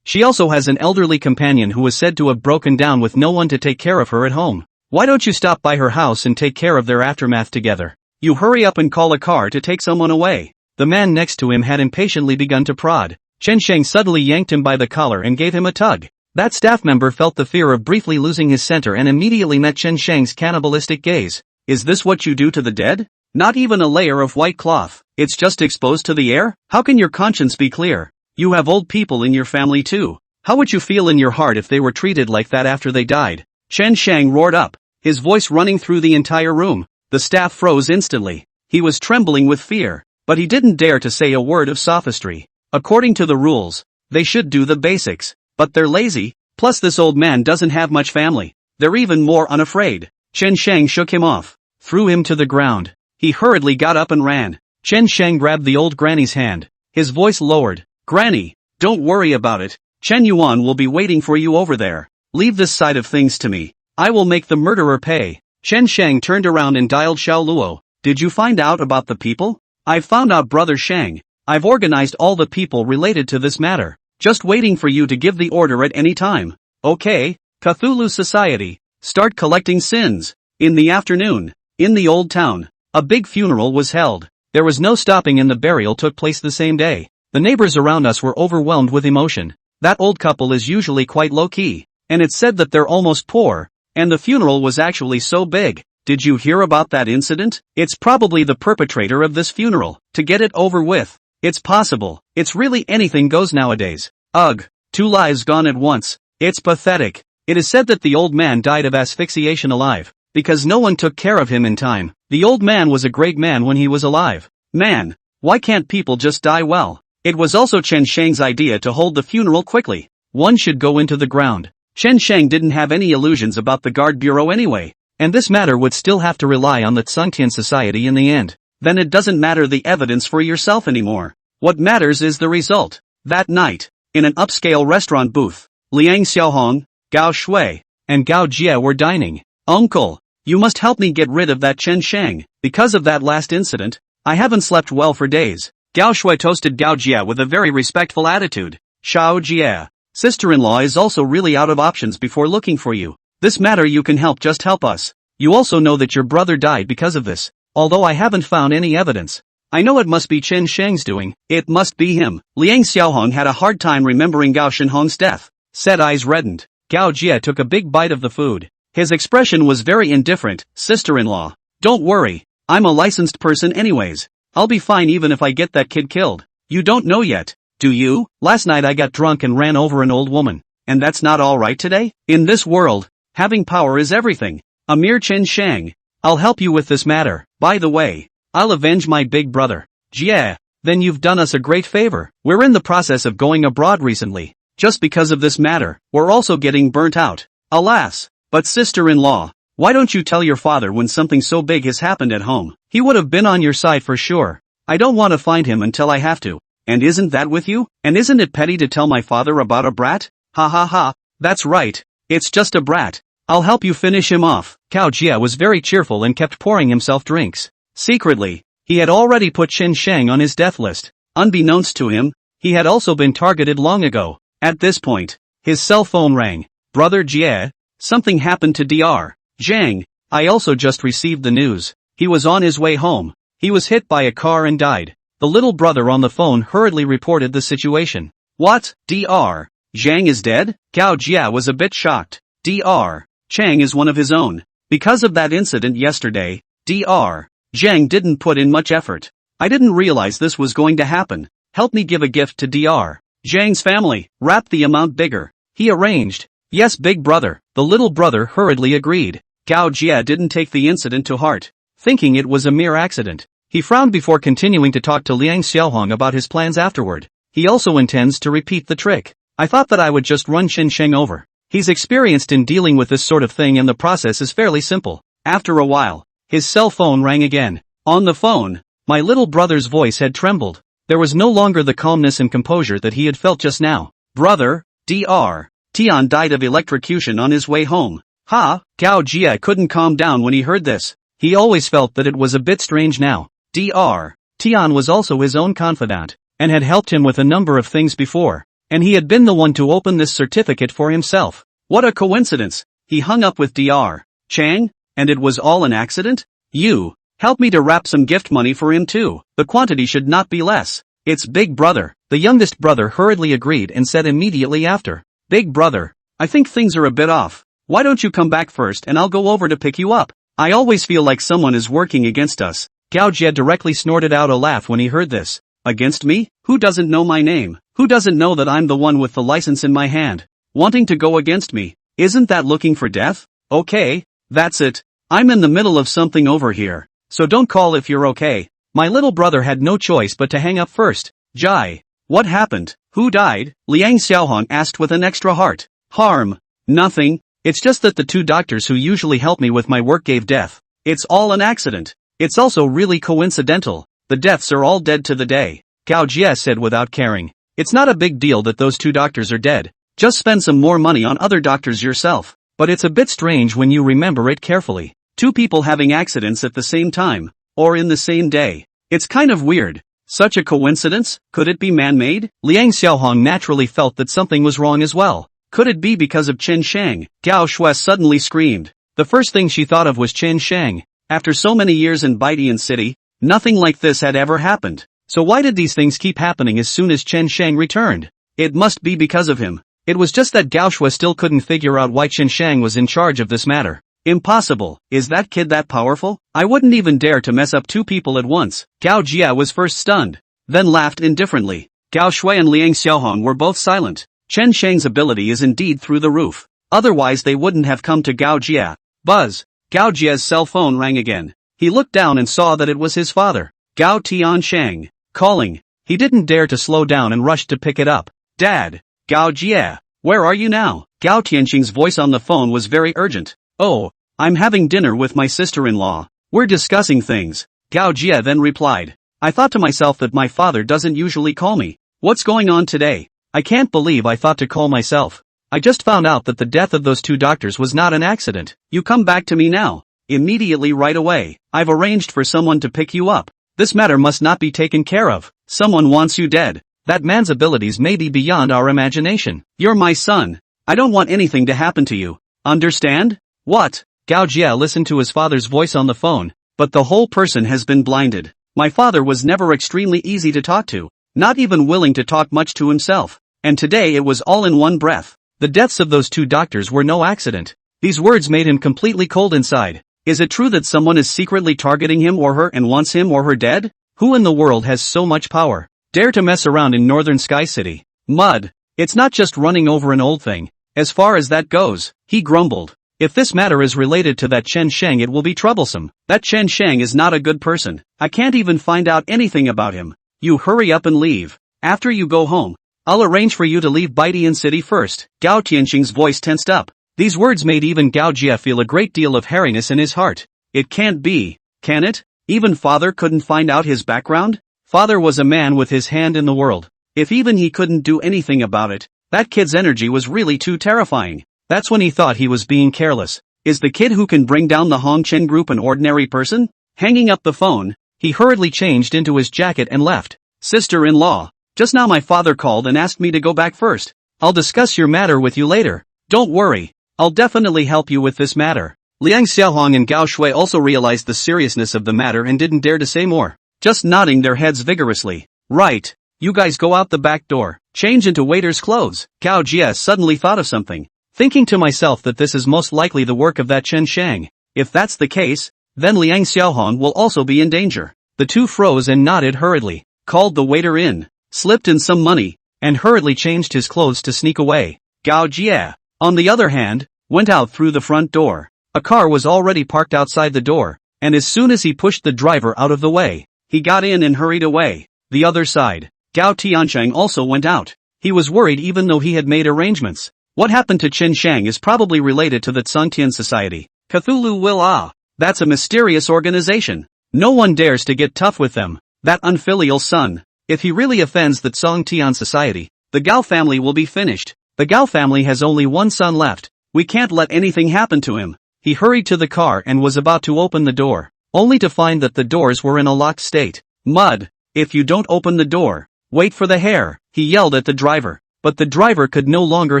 she also has an elderly companion who was said to have broken down with no one to take care of her at home. Why don't you stop by her house and take care of their aftermath together? You hurry up and call a car to take someone away. The man next to him had impatiently begun to prod. Chen Sheng suddenly yanked him by the collar and gave him a tug. That staff member felt the fear of briefly losing his center and immediately met Chen Sheng's cannibalistic gaze. Is this what you do to the dead? Not even a layer of white cloth. It's just exposed to the air? How can your conscience be clear? You have old people in your family too. How would you feel in your heart if they were treated like that after they died? Chen Sheng roared up, his voice running through the entire room. The staff froze instantly. He was trembling with fear, but he didn't dare to say a word of sophistry. According to the rules, they should do the basics, but they're lazy, plus this old man doesn't have much family. They're even more unafraid. Chen Sheng shook him off, threw him to the ground. He hurriedly got up and ran. Chen Sheng grabbed the old granny's hand. His voice lowered. Granny, don't worry about it. Chen Yuan will be waiting for you over there. Leave this side of things to me. I will make the murderer pay. Chen Sheng turned around and dialed Xiao Luo. Did you find out about the people? I've found out, Brother Sheng. I've organized all the people related to this matter. Just waiting for you to give the order at any time. Okay, Cthulhu Society. Start collecting sins. In the afternoon, in the old town, a big funeral was held. There was no stopping and the burial took place the same day. The neighbors around us were overwhelmed with emotion. That old couple is usually quite low-key, and it's said that they're almost poor, and the funeral was actually so big. Did you hear about that incident? It's probably the perpetrator of this funeral. To get it over with. It's possible. It's really anything goes nowadays. Ugh. 2 lives gone at once. It's pathetic. It is said that the old man died of asphyxiation alive, because no one took care of him in time. The old man was a great man when he was alive. Man, why can't people just die well? It was also Chen Sheng's idea to hold the funeral quickly. One should go into the ground. Chen Sheng didn't have any illusions about the guard bureau anyway, and this matter would still have to rely on the Tsungtian Society in the end. Then it doesn't matter the evidence for yourself anymore. What matters is the result. That night, in an upscale restaurant booth, Liang Xiaohong, Gao Shui, and Gao Jie were dining. Uncle, you must help me get rid of that Chen Sheng. Because of that last incident, I haven't slept well for days. Gao Shui toasted Gao Jie with a very respectful attitude. Xiao Jie, sister-in-law is also really out of options before looking for you. This matter you can help, just help us. You also know that your brother died because of this, although I haven't found any evidence. I know it must be Chen Sheng's doing. It must be him. Liang Xiaohong had a hard time remembering Gao Shenhong's death. Said eyes reddened. Gao Jie took a big bite of the food. His expression was very indifferent. Sister-in-law. Don't worry. I'm a licensed person anyways. I'll be fine even if I get that kid killed. You don't know yet, do you? Last night I got drunk and ran over an old woman. And that's not alright today? In this world, having power is everything. Amir Chen Shang. I'll help you with this matter. By the way, I'll avenge my big brother. Jie. Then you've done us a great favor. We're in the process of going abroad recently. Just because of this matter, we're also getting burnt out. Alas. But sister-in-law, why don't you tell your father when something so big has happened at home? He would have been on your side for sure. I don't want to find him until I have to. And isn't that with you? And isn't it petty to tell my father about a brat? Ha ha ha. That's right. It's just a brat. I'll help you finish him off. Gao Jie was very cheerful and kept pouring himself drinks. Secretly, he had already put Chen Shang on his death list. Unbeknownst to him, he had also been targeted long ago. At this point, his cell phone rang. Brother Jie, something happened to Dr. Zhang. I also just received the news. He was on his way home. He was hit by a car and died. The little brother on the phone hurriedly reported the situation. What? Dr. Zhang is dead? Gao Jie was a bit shocked. Dr. Chang is one of his own. Because of that incident yesterday, Dr. Zhang didn't put in much effort. I didn't realize this was going to happen. Help me give a gift to Dr. Zhang's family. Wrap the amount bigger. He arranged. Yes, big brother. The little brother hurriedly agreed. Gao Jie didn't take the incident to heart, thinking it was a mere accident. He frowned before continuing to talk to Liang Xiaohong about his plans afterward. He also intends to repeat the trick. I thought that I would just run Chen Sheng over. He's experienced in dealing with this sort of thing and the process is fairly simple. After a while, his cell phone rang again. On the phone, my little brother's voice had trembled. There was no longer the calmness and composure that he had felt just now. Brother, Dr. Tian died of electrocution on his way home. Ha! Gao Jie couldn't calm down when he heard this. He always felt that it was a bit strange now. Dr. Tian was also his own confidant, and had helped him with a number of things before. And he had been the one to open this certificate for himself. What a coincidence! He hung up with Dr. Chang, and it was all an accident? You, help me to wrap some gift money for him too. The quantity should not be less. It's big brother. The youngest brother hurriedly agreed and said immediately after. Big brother, I think things are a bit off. Why don't you come back first and I'll go over to pick you up? I always feel like someone is working against us. Gao Jie directly snorted out a laugh when he heard this. Against me? Who doesn't know my name? Who doesn't know that I'm the one with the license in my hand? Wanting to go against me? Isn't that looking for death? Okay, that's it. I'm in the middle of something over here. So don't call if you're okay. My little brother had no choice but to hang up first. Jai. What happened? Who died? Liang Xiaohong asked with an extra heart. Harm. Nothing. It's just that the two doctors who usually help me with my work gave death. It's all an accident. It's also really coincidental. The deaths are all dead to the day. Gao Jie said without caring. It's not a big deal that those two doctors are dead. Just spend some more money on other doctors yourself. But it's a bit strange when you remember it carefully. Two people having accidents at the same time. Or in the same day. It's kind of weird. Such a coincidence? Could it be man-made? Liang Xiaohong naturally felt that something was wrong as well. Could it be because of Chen Shang? Gao Shui suddenly screamed. The first thing she thought of was Chen Shang. After so many years in Baidian City, nothing like this had ever happened. So why did these things keep happening as soon as Chen Shang returned? It must be because of him. It was just that Gao Shui still couldn't figure out why Chen Shang was in charge of this matter. Impossible. Is that kid that powerful? I wouldn't even dare to mess up two people at once. Gao Jie was first stunned, then laughed indifferently. Gao Shui and Liang Xiaohong were both silent. Chen Shang's ability is indeed through the roof. Otherwise they wouldn't have come to Gao Jie. Buzz. Gao Jie's cell phone rang again. He looked down and saw that it was his father, Gao Tianshang, calling. He didn't dare to slow down and rushed to pick it up. Dad. Gao Jie. Where are you now? Gao Tianxing's voice on the phone was very urgent. Oh, I'm having dinner with my sister-in-law. We're discussing things. Gao Jie then replied. I thought to myself that my father doesn't usually call me. What's going on today? I can't believe I thought to call myself. I just found out that the death of those two doctors was not an accident. You come back to me now. Immediately right away. I've arranged for someone to pick you up. This matter must not be taken care of. Someone wants you dead. That man's abilities may be beyond our imagination. You're my son. I don't want anything to happen to you. Understand? What? Gao Jie listened to his father's voice on the phone, but the whole person has been blinded. My father was never extremely easy to talk to, not even willing to talk much to himself. And today it was all in one breath. The deaths of those 2 doctors were no accident. These words made him completely cold inside. Is it true that someone is secretly targeting him or her and wants him or her dead? Who in the world has so much power? Dare to mess around in Northern Sky City? Mud. It's not just running over an old thing. As far as that goes, he grumbled. If this matter is related to that Chen Sheng, it will be troublesome. That Chen Sheng is not a good person. I can't even find out anything about him. You hurry up and leave. After you go home, I'll arrange for you to leave Baitian City first. Gao Tianxing's voice tensed up. These words made even Gao Jie feel a great deal of hairiness in his heart. It can't be, can it? Even father couldn't find out his background? Father was a man with his hand in the world. If even he couldn't do anything about it, that kid's energy was really too terrifying. That's when he thought he was being careless. Is the kid who can bring down the Hongchen group an ordinary person? Hanging up the phone, he hurriedly changed into his jacket and left. Sister-in-law, just now my father called and asked me to go back first. I'll discuss your matter with you later. Don't worry. I'll definitely help you with this matter. Liang Xiaohong and Gao Shui also realized the seriousness of the matter and didn't dare to say more, just nodding their heads vigorously. Right. You guys go out the back door. Change into waiter's clothes. Gao Jie suddenly thought of something. Thinking to myself that this is most likely the work of that Chen Shang. If that's the case, then Liang Xiaohong will also be in danger. The 2 froze and nodded hurriedly, called the waiter in, slipped in some money, and hurriedly changed his clothes to sneak away. Gao Jie, on the other hand, went out through the front door. A car was already parked outside the door, and as soon as he pushed the driver out of the way, he got in and hurried away. The other side, Gao Tiancheng also went out. He was worried even though he had made arrangements. What happened to Chen Shang is probably related to the Tsangtian Society. Cthulhu will that's a mysterious organization. No one dares to get tough with them. That unfilial son. If he really offends the Tsangtian Society, the Gao family will be finished. The Gao family has only one son left. We can't let anything happen to him. He hurried to the car and was about to open the door, only to find that the doors were in a locked state. Mud. If you don't open the door, wait for the hair, he yelled at the driver. But the driver could no longer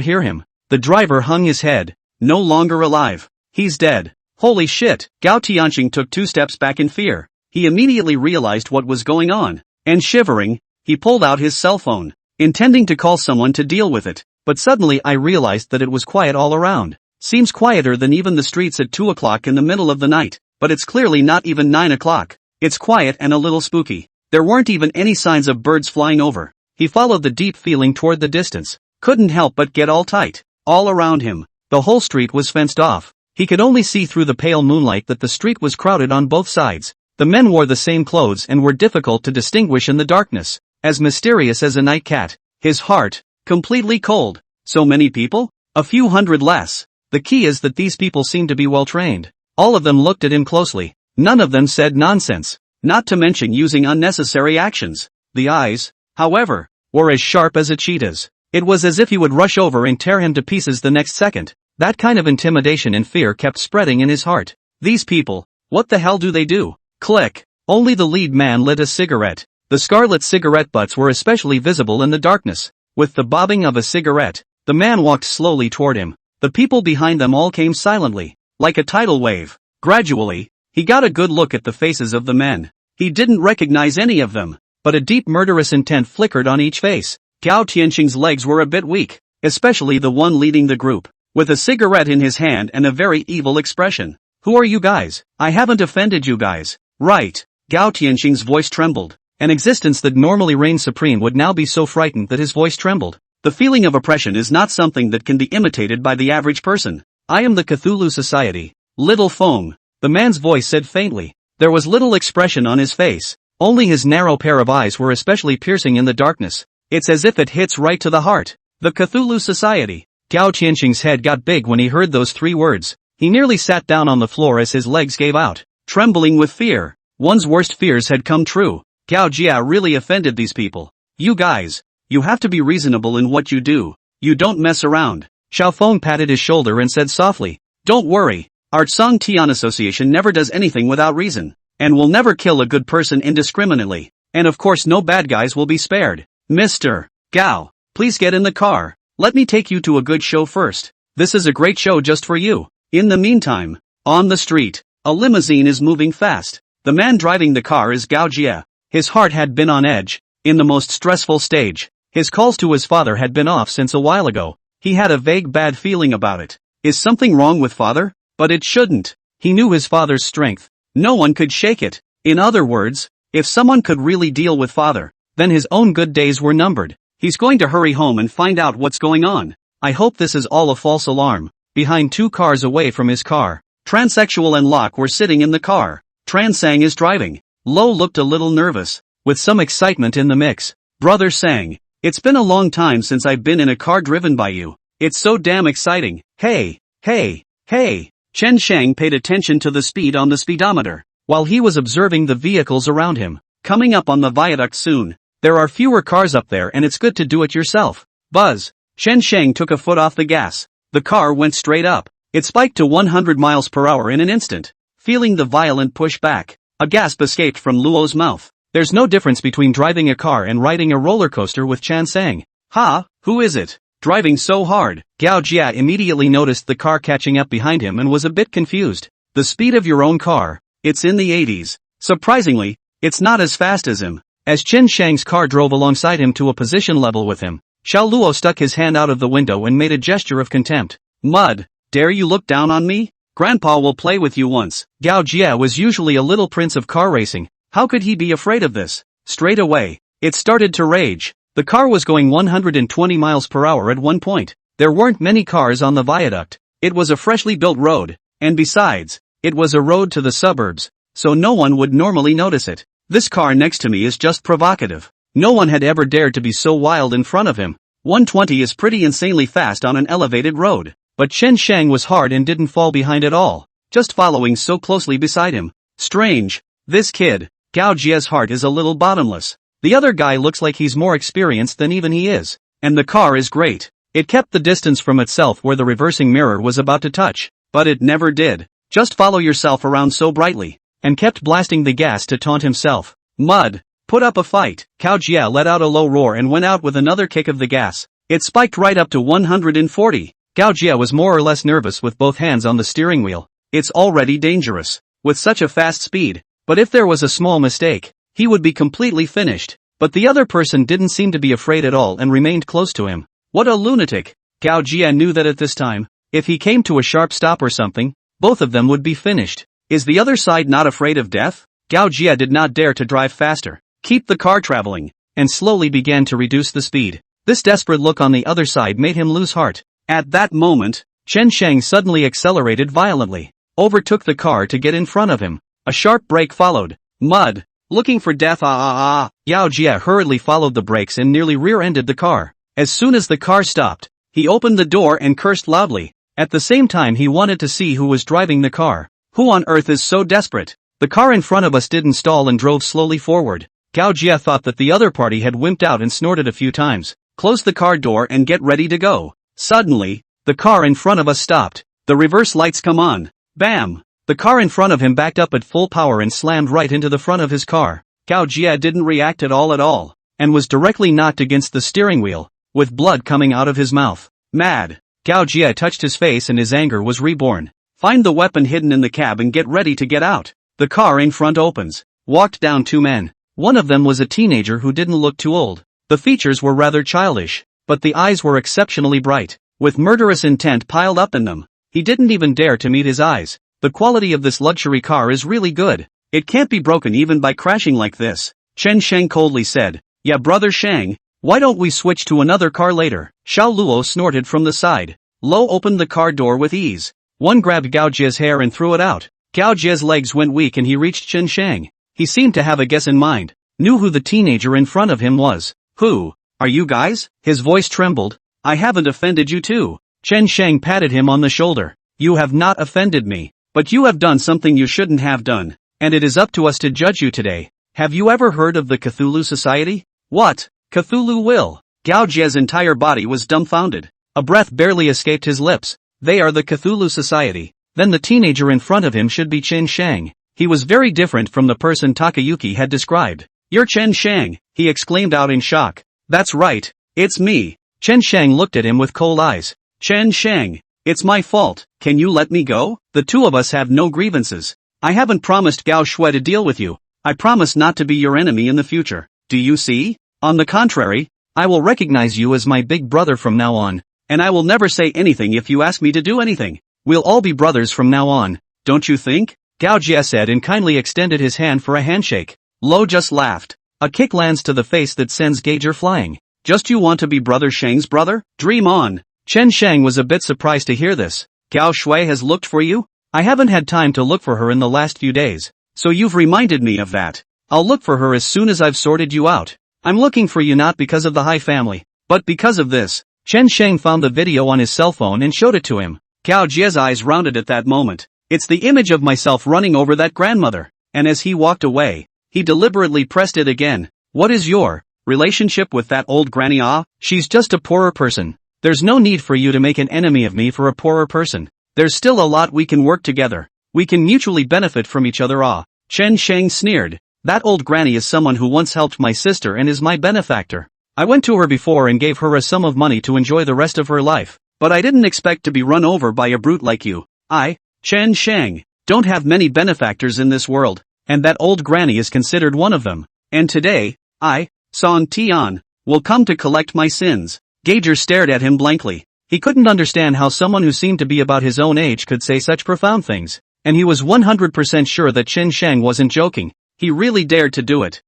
hear him. The driver hung his head. No longer alive. He's dead. Holy shit. Gao Tianxing took 2 steps back in fear. He immediately realized what was going on. And shivering, he pulled out his cell phone, intending to call someone to deal with it. But suddenly I realized that it was quiet all around. Seems quieter than even the streets at 2 o'clock in the middle of the night. But it's clearly not even 9 o'clock. It's quiet and a little spooky. There weren't even any signs of birds flying over. He followed the deep feeling toward the distance. Couldn't help but get all tight. All around him, the whole street was fenced off. He could only see through the pale moonlight that the street was crowded on both sides. The men wore the same clothes and were difficult to distinguish in the darkness. As mysterious as a night cat. His heart, completely cold. So many people? A few hundred less. The key is that these people seemed to be well trained. All of them looked at him closely. None of them said nonsense. Not to mention using unnecessary actions. The eyes, however, were as sharp as a cheetah's. It was as if he would rush over and tear him to pieces the next second. That kind of intimidation and fear kept spreading in his heart. These people, what the hell do they do? Click. Only the lead man lit a cigarette. The scarlet cigarette butts were especially visible in the darkness. With the bobbing of a cigarette, the man walked slowly toward him. The people behind them all came silently, like a tidal wave. Gradually, he got a good look at the faces of the men. He didn't recognize any of them, but a deep murderous intent flickered on each face. Gao Tianxing's legs were a bit weak, especially the one leading the group, with a cigarette in his hand and a very evil expression. Who are you guys? I haven't offended you guys. Right. Gao Tianxing's voice trembled. An existence that normally reigned supreme would now be so frightened that his voice trembled. The feeling of oppression is not something that can be imitated by the average person. I am the Cthulhu Society. Little Feng. The man's voice said faintly. There was little expression on his face. Only his narrow pair of eyes were especially piercing in the darkness. It's as if it hits right to the heart. The Cthulhu Society. Gao Tianxing's head got big when he heard those 3 words. He nearly sat down on the floor as his legs gave out, trembling with fear. One's worst fears had come true. Gao Jia really offended these people. You guys, you have to be reasonable in what you do. You don't mess around. Xiao Feng patted his shoulder and said softly, don't worry. Our Tsang Tian Association never does anything without reason, and will never kill a good person indiscriminately. And of course no bad guys will be spared. Mr. Gao, please get in the car. Let me take you to a good show first. This is a great show just for you. In the meantime, on the street, a limousine is moving fast. The man driving the car is Gao Jia. His heart had been on edge, in the most stressful stage. His calls to his father had been off since a while ago. He had a vague bad feeling about it. Is something wrong with father? But it shouldn't. He knew his father's strength. No one could shake it. In other words, if someone could really deal with father, then his own good days were numbered. He's going to hurry home and find out what's going on. I hope this is all a false alarm. Behind 2 cars away from his car, Transsexual and Locke were sitting in the car. Sang is driving. Lo looked a little nervous, with some excitement in the mix. Brother Sang, it's been a long time since I've been in a car driven by you. It's so damn exciting. Hey, hey, hey. Chen Shang paid attention to the speed on the speedometer, while he was observing the vehicles around him. Coming up on the viaduct soon. There are fewer cars up there and it's good to do it yourself. Buzz. Chen Shang took a foot off the gas. The car went straight up. It spiked to 100 miles per hour in an instant. Feeling the violent push back, a gasp escaped from Luo's mouth. There's no difference between driving a car and riding a roller coaster with Chen Shang. Ha, who is it? Driving so hard. Gao Jia immediately noticed the car catching up behind him and was a bit confused. The speed of your own car, it's in the 80s. Surprisingly, it's not as fast as him. As Chen Shang's car drove alongside him to a position level with him, Xiao Luo stuck his hand out of the window and made a gesture of contempt. Mud, dare you look down on me? Grandpa will play with you once. Gao Jia was usually a little prince of car racing. How could he be afraid of this? Straight away, it started to rage. The car was going 120 miles per hour at one point. There weren't many cars on the viaduct. It was a freshly built road, and besides, it was a road to the suburbs, so no one would normally notice it. This car next to me is just provocative. No one had ever dared to be so wild in front of him. 120 is pretty insanely fast on an elevated road. But Chen Shang was hard and didn't fall behind at all, just following so closely beside him. Strange. This kid, Gao Jia's heart is a little bottomless. The other guy looks like he's more experienced than even he is. And the car is great. It kept the distance from itself where the reversing mirror was about to touch. But it never did. Just follow yourself around so brightly. And kept blasting the gas to taunt himself. Mud. Put up a fight. Gao Jia let out a low roar and went out with another kick of the gas. It spiked right up to 140. Gao Jia was more or less nervous with both hands on the steering wheel. It's already dangerous. With such a fast speed. But if there was a small mistake, he would be completely finished. But the other person didn't seem to be afraid at all and remained close to him. What a lunatic. Gao Jia knew that at this time, if he came to a sharp stop or something, both of them would be finished. Is the other side not afraid of death? Gao Jia did not dare to drive faster. Keep the car traveling, and slowly began to reduce the speed. This desperate look on the other side made him lose heart. At that moment, Chen Shang suddenly accelerated violently, overtook the car to get in front of him. A sharp brake followed. Mud. Looking for death. Gao Jia hurriedly followed the brakes and nearly rear-ended the car. As soon as the car stopped, he opened the door and cursed loudly. At the same time he wanted to see who was driving the car. Who on earth is so desperate? The car in front of us didn't stall and drove slowly forward. Gao Jia thought that the other party had wimped out and snorted a few times. Close the car door and get ready to go. Suddenly, the car in front of us stopped. The reverse lights come on. Bam! The car in front of him backed up at full power and slammed right into the front of his car. Gao Jia didn't react at all, and was directly knocked against the steering wheel, with blood coming out of his mouth. Mad. Gao Jia touched his face and his anger was reborn. Find the weapon hidden in the cab and get ready to get out. The car in front opens. Walked down 2 men. One of them was a teenager who didn't look too old. The features were rather childish, but the eyes were exceptionally bright, with murderous intent piled up in them. He didn't even dare to meet his eyes. The quality of this luxury car is really good. It can't be broken even by crashing like this. Chen Shang coldly said. Yeah, brother Shang, why don't we switch to another car later? Xiao Luo snorted from the side. Lo opened the car door with ease. One grabbed Gao Jia's hair and threw it out. Gao Jia's legs went weak and he reached Chen Shang. He seemed to have a guess in mind. Knew who the teenager in front of him was. Who? Are you guys? His voice trembled. I haven't offended you too. Chen Shang patted him on the shoulder. You have not offended me. But you have done something you shouldn't have done, and it is up to us to judge you today. Have you ever heard of the Cthulhu Society? What? Cthulhu will? Gao Jia's entire body was dumbfounded. A breath barely escaped his lips. They are the Cthulhu Society. Then the teenager in front of him should be Chen Shang. He was very different from the person Takayuki had described. You're Chen Shang, he exclaimed out in shock. That's right, it's me. Chen Shang looked at him with cold eyes. Chen Shang. It's my fault, can you let me go? The two of us have no grievances. I haven't promised Gao Shui to deal with you. I promise not to be your enemy in the future. Do you see? On the contrary, I will recognize you as my big brother from now on. and I will never say anything if you ask me to do anything. We'll all be brothers from now on, don't you think? Gao Jie said and kindly extended his hand for a handshake. Lo just laughed. A kick lands to the face that sends Gauger flying. Just you want to be brother Sheng's brother? Dream on. Chen Sheng was a bit surprised to hear this. Gao Shui has looked for you? I haven't had time to look for her in the last few days, so you've reminded me of that. I'll look for her as soon as I've sorted you out. I'm looking for you not because of the Hai family, but because of this. Chen Sheng found the video on his cell phone and showed it to him. Gao Jie's eyes rounded at that moment. It's the image of myself running over that grandmother, and as he walked away, he deliberately pressed it again. What is your relationship with that old granny? Ah, she's just a poorer person. There's no need for you to make an enemy of me for a poorer person. There's still a lot we can work together. We can mutually benefit from each other. Ah, Chen Sheng sneered. That old granny is someone who once helped my sister and is my benefactor. I went to her before and gave her a sum of money to enjoy the rest of her life, but I didn't expect to be run over by a brute like you. I, Chen Sheng, don't have many benefactors in this world, and that old granny is considered one of them. And today, I, Song Tian, will come to collect my sins. Gauger stared at him blankly. He couldn't understand how someone who seemed to be about his own age could say such profound things, and he was 100% sure that Chen Sheng wasn't joking. He really dared to do it.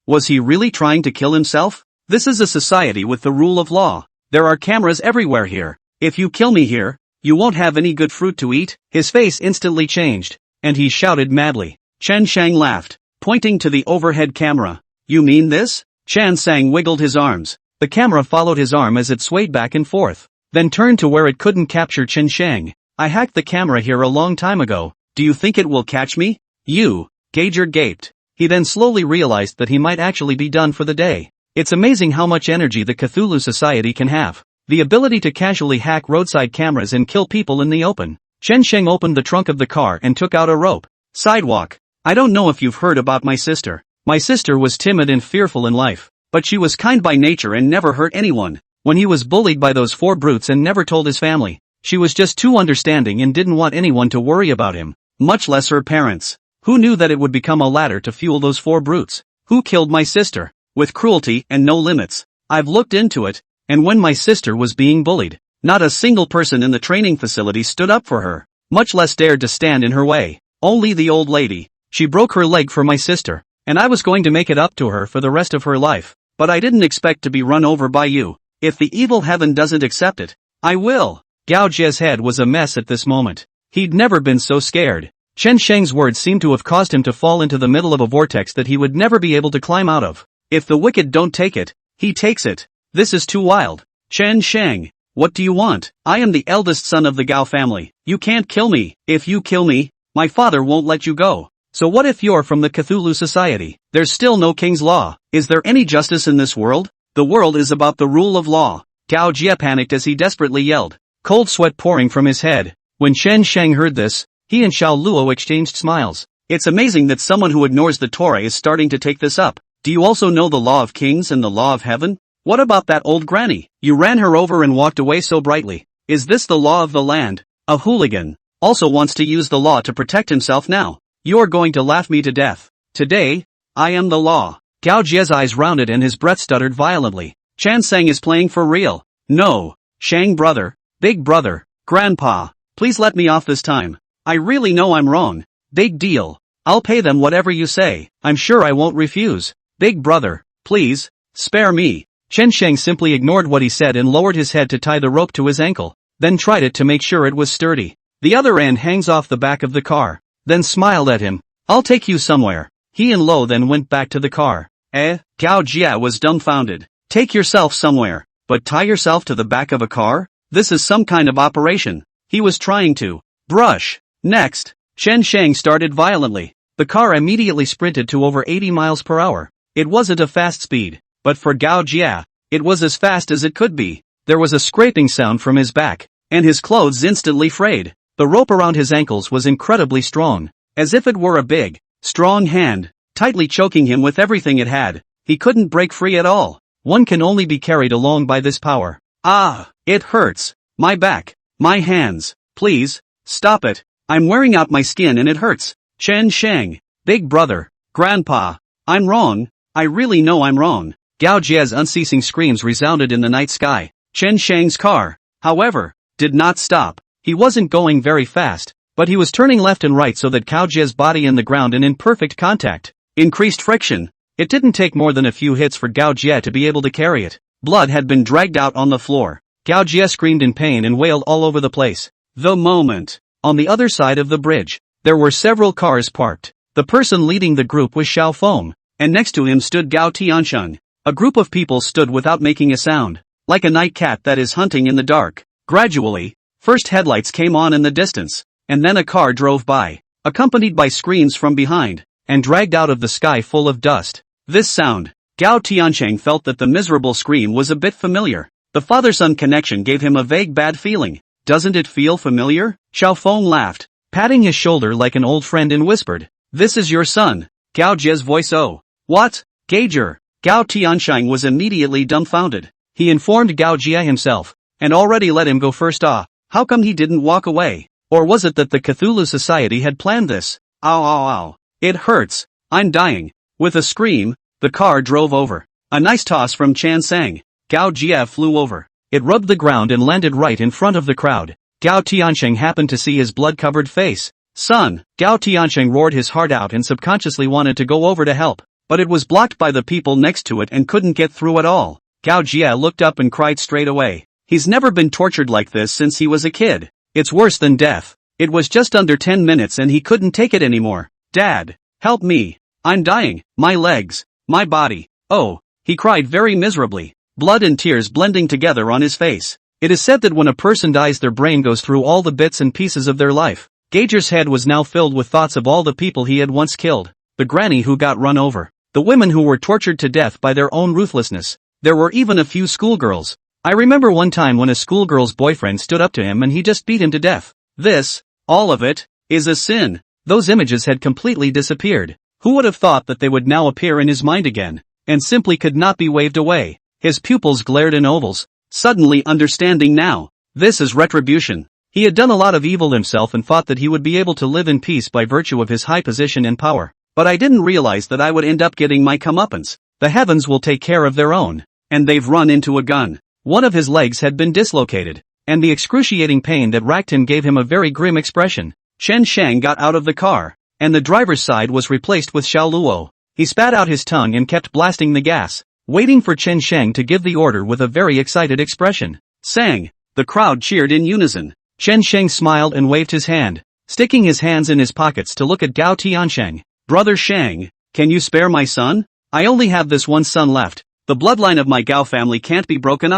Was he really trying to kill himself? This is a society with the rule of law. There are cameras everywhere here. If you kill me here, you won't have any good fruit to eat. His face instantly changed, and he shouted madly. Chen Sheng laughed, pointing to the overhead camera. You mean this? Chen Sheng wiggled his arms. The camera followed his arm as it swayed back and forth, then turned to where it couldn't capture Chen Sheng. I hacked the camera here a long time ago. Do you think it will catch me? You, Gauger gaped. He then slowly realized that he might actually be done for the day. It's amazing how much energy the Cthulhu Society can have. The ability to casually hack roadside cameras and kill people in the open. Chen Sheng opened the trunk of the car and took out a rope. Sidewalk. I don't know if you've heard about my sister. My sister was timid and fearful in life, but she was kind by nature and never hurt anyone. When he was bullied by those 4 brutes and never told his family, she was just too understanding and didn't want anyone to worry about him, much less her parents. Who knew that it would become a ladder to fuel those 4 brutes? Who killed my sister? With cruelty and no limits. I've looked into it, and when my sister was being bullied, not a single person in the training facility stood up for her, much less dared to stand in her way. Only the old lady. She broke her leg for my sister, and I was going to make it up to her for the rest of her life, but I didn't expect to be run over by you. If the evil heaven doesn't accept it, I will. Gao Jie's head was a mess at this moment. He'd never been so scared. Chen Sheng's words seemed to have caused him to fall into the middle of a vortex that he would never be able to climb out of. If the wicked don't take it, he takes it. This is too wild. Chen Sheng, what do you want? I am the eldest son of the Gao family. You can't kill me. If you kill me, my father won't let you go. So what if you're from the Cthulhu Society? There's still no king's law. Is there any justice in this world? The world is about the rule of law. Gao Jie panicked as he desperately yelled, cold sweat pouring from his head. When Chen Sheng heard this, he and Xiao Luo exchanged smiles. It's amazing that someone who ignores the Torah is starting to take this up. Do you also know the law of kings and the law of heaven? What about that old granny? You ran her over and walked away so brightly. Is this the law of the land? A hooligan also wants to use the law to protect himself now. You're going to laugh me to death. Today, I am the law. Gao Jie's eyes rounded and his breath stuttered violently. Chan Sang is playing for real. No. Shang brother, big brother, grandpa, please let me off this time. I really know I'm wrong. Big deal. I'll pay them whatever you say. I'm sure I won't refuse. Big brother, please, spare me. Chen Sheng simply ignored what he said and lowered his head to tie the rope to his ankle, then tried it to make sure it was sturdy. The other end hangs off the back of the car, then smiled at him. I'll take you somewhere. He and Lo then went back to the car. Gao Jia was dumbfounded. Take yourself somewhere, but tie yourself to the back of a car? This is some kind of operation. He was trying to brush. Next, Chen Sheng started violently. The car immediately sprinted to over 80 miles per hour. It wasn't a fast speed, but for Gao Jia, it was as fast as it could be. There was a scraping sound from his back, and his clothes instantly frayed. The rope around his ankles was incredibly strong, as if it were a big, strong hand, tightly choking him with everything it had. He couldn't break free at all. One can only be carried along by this power. Ah, it hurts. My back, my hands, please, stop it. I'm wearing out my skin and it hurts. Chen Sheng, big brother, grandpa, I'm wrong. I really know I'm wrong. Gao Jie's unceasing screams resounded in the night sky. Chen Sheng's car, however, did not stop. He wasn't going very fast, but he was turning left and right so that Gao Jie's body and the ground in perfect contact. Increased friction. It didn't take more than a few hits for Gao Jie to be able to carry it. Blood had been dragged out on the floor. Gao Jie screamed in pain and wailed all over the place. The moment. On the other side of the bridge, there were several cars parked. The person leading the group was Xiao Feng, and next to him stood Gao Tiansheng. A group of people stood without making a sound, like a night cat that is hunting in the dark. Gradually, first headlights came on in the distance, and then a car drove by, accompanied by screams from behind, and dragged out of the sky full of dust. This sound, Gao Tiansheng felt that the miserable scream was a bit familiar. The father-son connection gave him a vague bad feeling. Doesn't it feel familiar? Xiao Feng laughed, patting his shoulder like an old friend and whispered, "This is your son." Gao Jie's voice. "Oh. What? Gager?" Gao Tiansheng was immediately dumbfounded. He informed Gao Jie himself, and already let him go first. How come he didn't walk away? Or was it that the Cthulhu Society had planned this? Ow ow ow. It hurts. I'm dying. With a scream, the car drove over. A nice toss from Chan Sang. Gao Jie flew over. It rubbed the ground and landed right in front of the crowd. Gao Tiansheng happened to see his blood-covered face. "Son!" Gao Tiansheng roared his heart out and subconsciously wanted to go over to help, but it was blocked by the people next to it and couldn't get through at all. Gao Jie looked up and cried straight away. He's never been tortured like this since he was a kid. It's worse than death. It was just under 10 minutes and he couldn't take it anymore. "Dad! Help me! I'm dying! My legs! My body! Oh!" He cried very miserably, blood and tears blending together on his face. It is said that when a person dies their brain goes through all the bits and pieces of their life. Gager's head was now filled with thoughts of all the people he had once killed. The granny who got run over. The women who were tortured to death by their own ruthlessness. There were even a few schoolgirls. I remember one time when a schoolgirl's boyfriend stood up to him and he just beat him to death. This, all of it, is a sin. Those images had completely disappeared. Who would have thought that they would now appear in his mind again, and simply could not be waved away? His pupils glared in ovals, suddenly understanding now. This is retribution. He had done a lot of evil himself and thought that he would be able to live in peace by virtue of his high position and power. But I didn't realize that I would end up getting my comeuppance. The heavens will take care of their own. And they've run into a gun. One of his legs had been dislocated, and the excruciating pain that racked him gave him a very grim expression. Chen Shang got out of the car, and the driver's side was replaced with Xiao Luo. He spat out his tongue and kept blasting the gas, waiting for Chen Shang to give the order with a very excited expression. "Sang!" The crowd cheered in unison. Chen Shang smiled and waved his hand, sticking his hands in his pockets to look at Gao Tiansheng. "Brother Shang, can you spare my son? I only have this one son left. The bloodline of my Gao family can't be broken.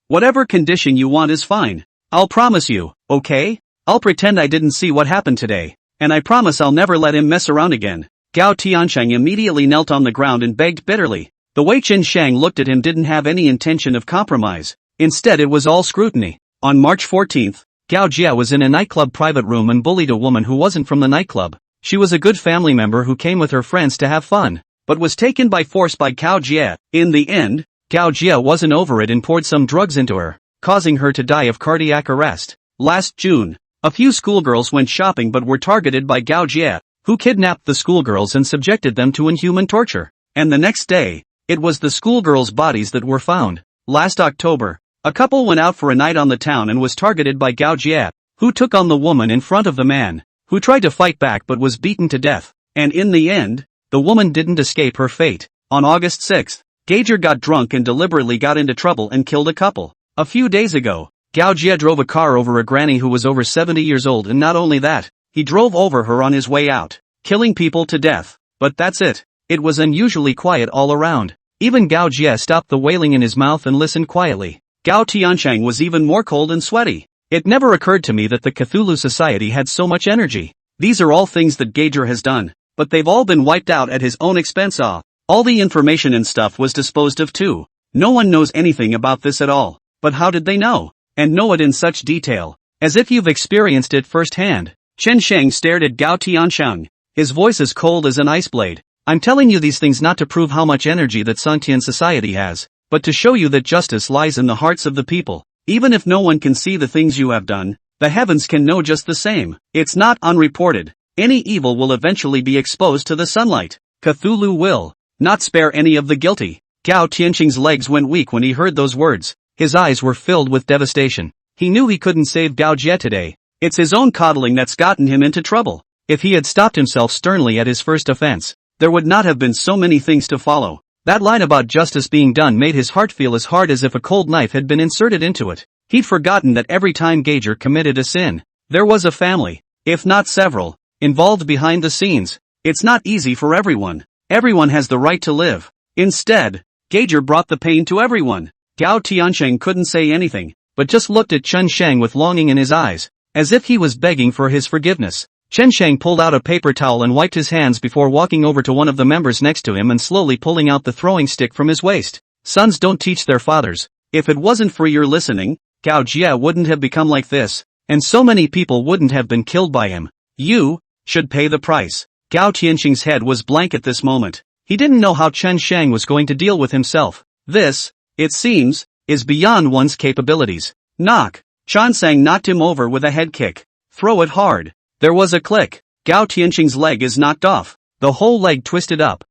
Whatever condition you want is fine. I'll promise you, okay? I'll pretend I didn't see what happened today, and I promise I'll never let him mess around again." Gao Tiansheng immediately knelt on the ground and begged bitterly. The way Chen Shang looked at him didn't have any intention of compromise. Instead it was all scrutiny. On March 14th, Gao Jie was in a nightclub private room and bullied a woman who wasn't from the nightclub. She was a good family member who came with her friends to have fun, but was taken by force by Gao Jie. In the end, Gao Jie wasn't over it and poured some drugs into her, causing her to die of cardiac arrest. Last June, a few schoolgirls went shopping but were targeted by Gao Jie, who kidnapped the schoolgirls and subjected them to inhuman torture. And the next day, it was the schoolgirls' bodies that were found. Last October, a couple went out for a night on the town and was targeted by Gao Jie, who took on the woman in front of the man, who tried to fight back but was beaten to death. And in the end, the woman didn't escape her fate. On August 6th, Gager got drunk and deliberately got into trouble and killed a couple. A few days ago, Gao Jie drove a car over a granny who was over 70 years old, and not only that, he drove over her on his way out, killing people to death. But that's it. It was unusually quiet all around. Even Gao Jie stopped the wailing in his mouth and listened quietly. Gao Tiansheng was even more cold and sweaty. It never occurred to me that the Cthulhu Society had so much energy. These are all things that Gager has done, but they've all been wiped out at his own expense. All the information and stuff was disposed of too. No one knows anything about this at all. But how did they know? And know it in such detail, as if you've experienced it firsthand. Chen Shang stared at Gao Tiansheng, his voice as cold as an ice blade. "I'm telling you these things not to prove how much energy that Sangtian Society has, but to show you that justice lies in the hearts of the people. Even if no one can see the things you have done, the heavens can know just the same. It's not unreported. Any evil will eventually be exposed to the sunlight. Cthulhu will not spare any of the guilty." Gao Tiansheng's legs went weak when he heard those words. His eyes were filled with devastation. He knew he couldn't save Gao Jie today. It's his own coddling that's gotten him into trouble. If he had stopped himself sternly at his first offense, there would not have been so many things to follow. That line about justice being done made his heart feel as hard as if a cold knife had been inserted into it. He'd forgotten that every time Gager committed a sin, there was a family, if not several, involved behind the scenes. It's not easy for everyone. Everyone has the right to live. Instead, Gager brought the pain to everyone. Gao Tiansheng couldn't say anything, but just looked at Chen Sheng with longing in his eyes, as if he was begging for his forgiveness. Chen Sheng pulled out a paper towel and wiped his hands before walking over to one of the members next to him and slowly pulling out the throwing stick from his waist. Sons don't teach their fathers. If it wasn't for your listening, Gao Jie wouldn't have become like this, and so many people wouldn't have been killed by him. You should pay the price. Gao Tianxing's head was blank at this moment. He didn't know how Chen Sheng was going to deal with himself. This, it seems, is beyond one's capabilities. Knock! Chen Sheng knocked him over with a head kick. Throw it hard. There was a click. Gao Tianxing's leg is knocked off. The whole leg twisted up.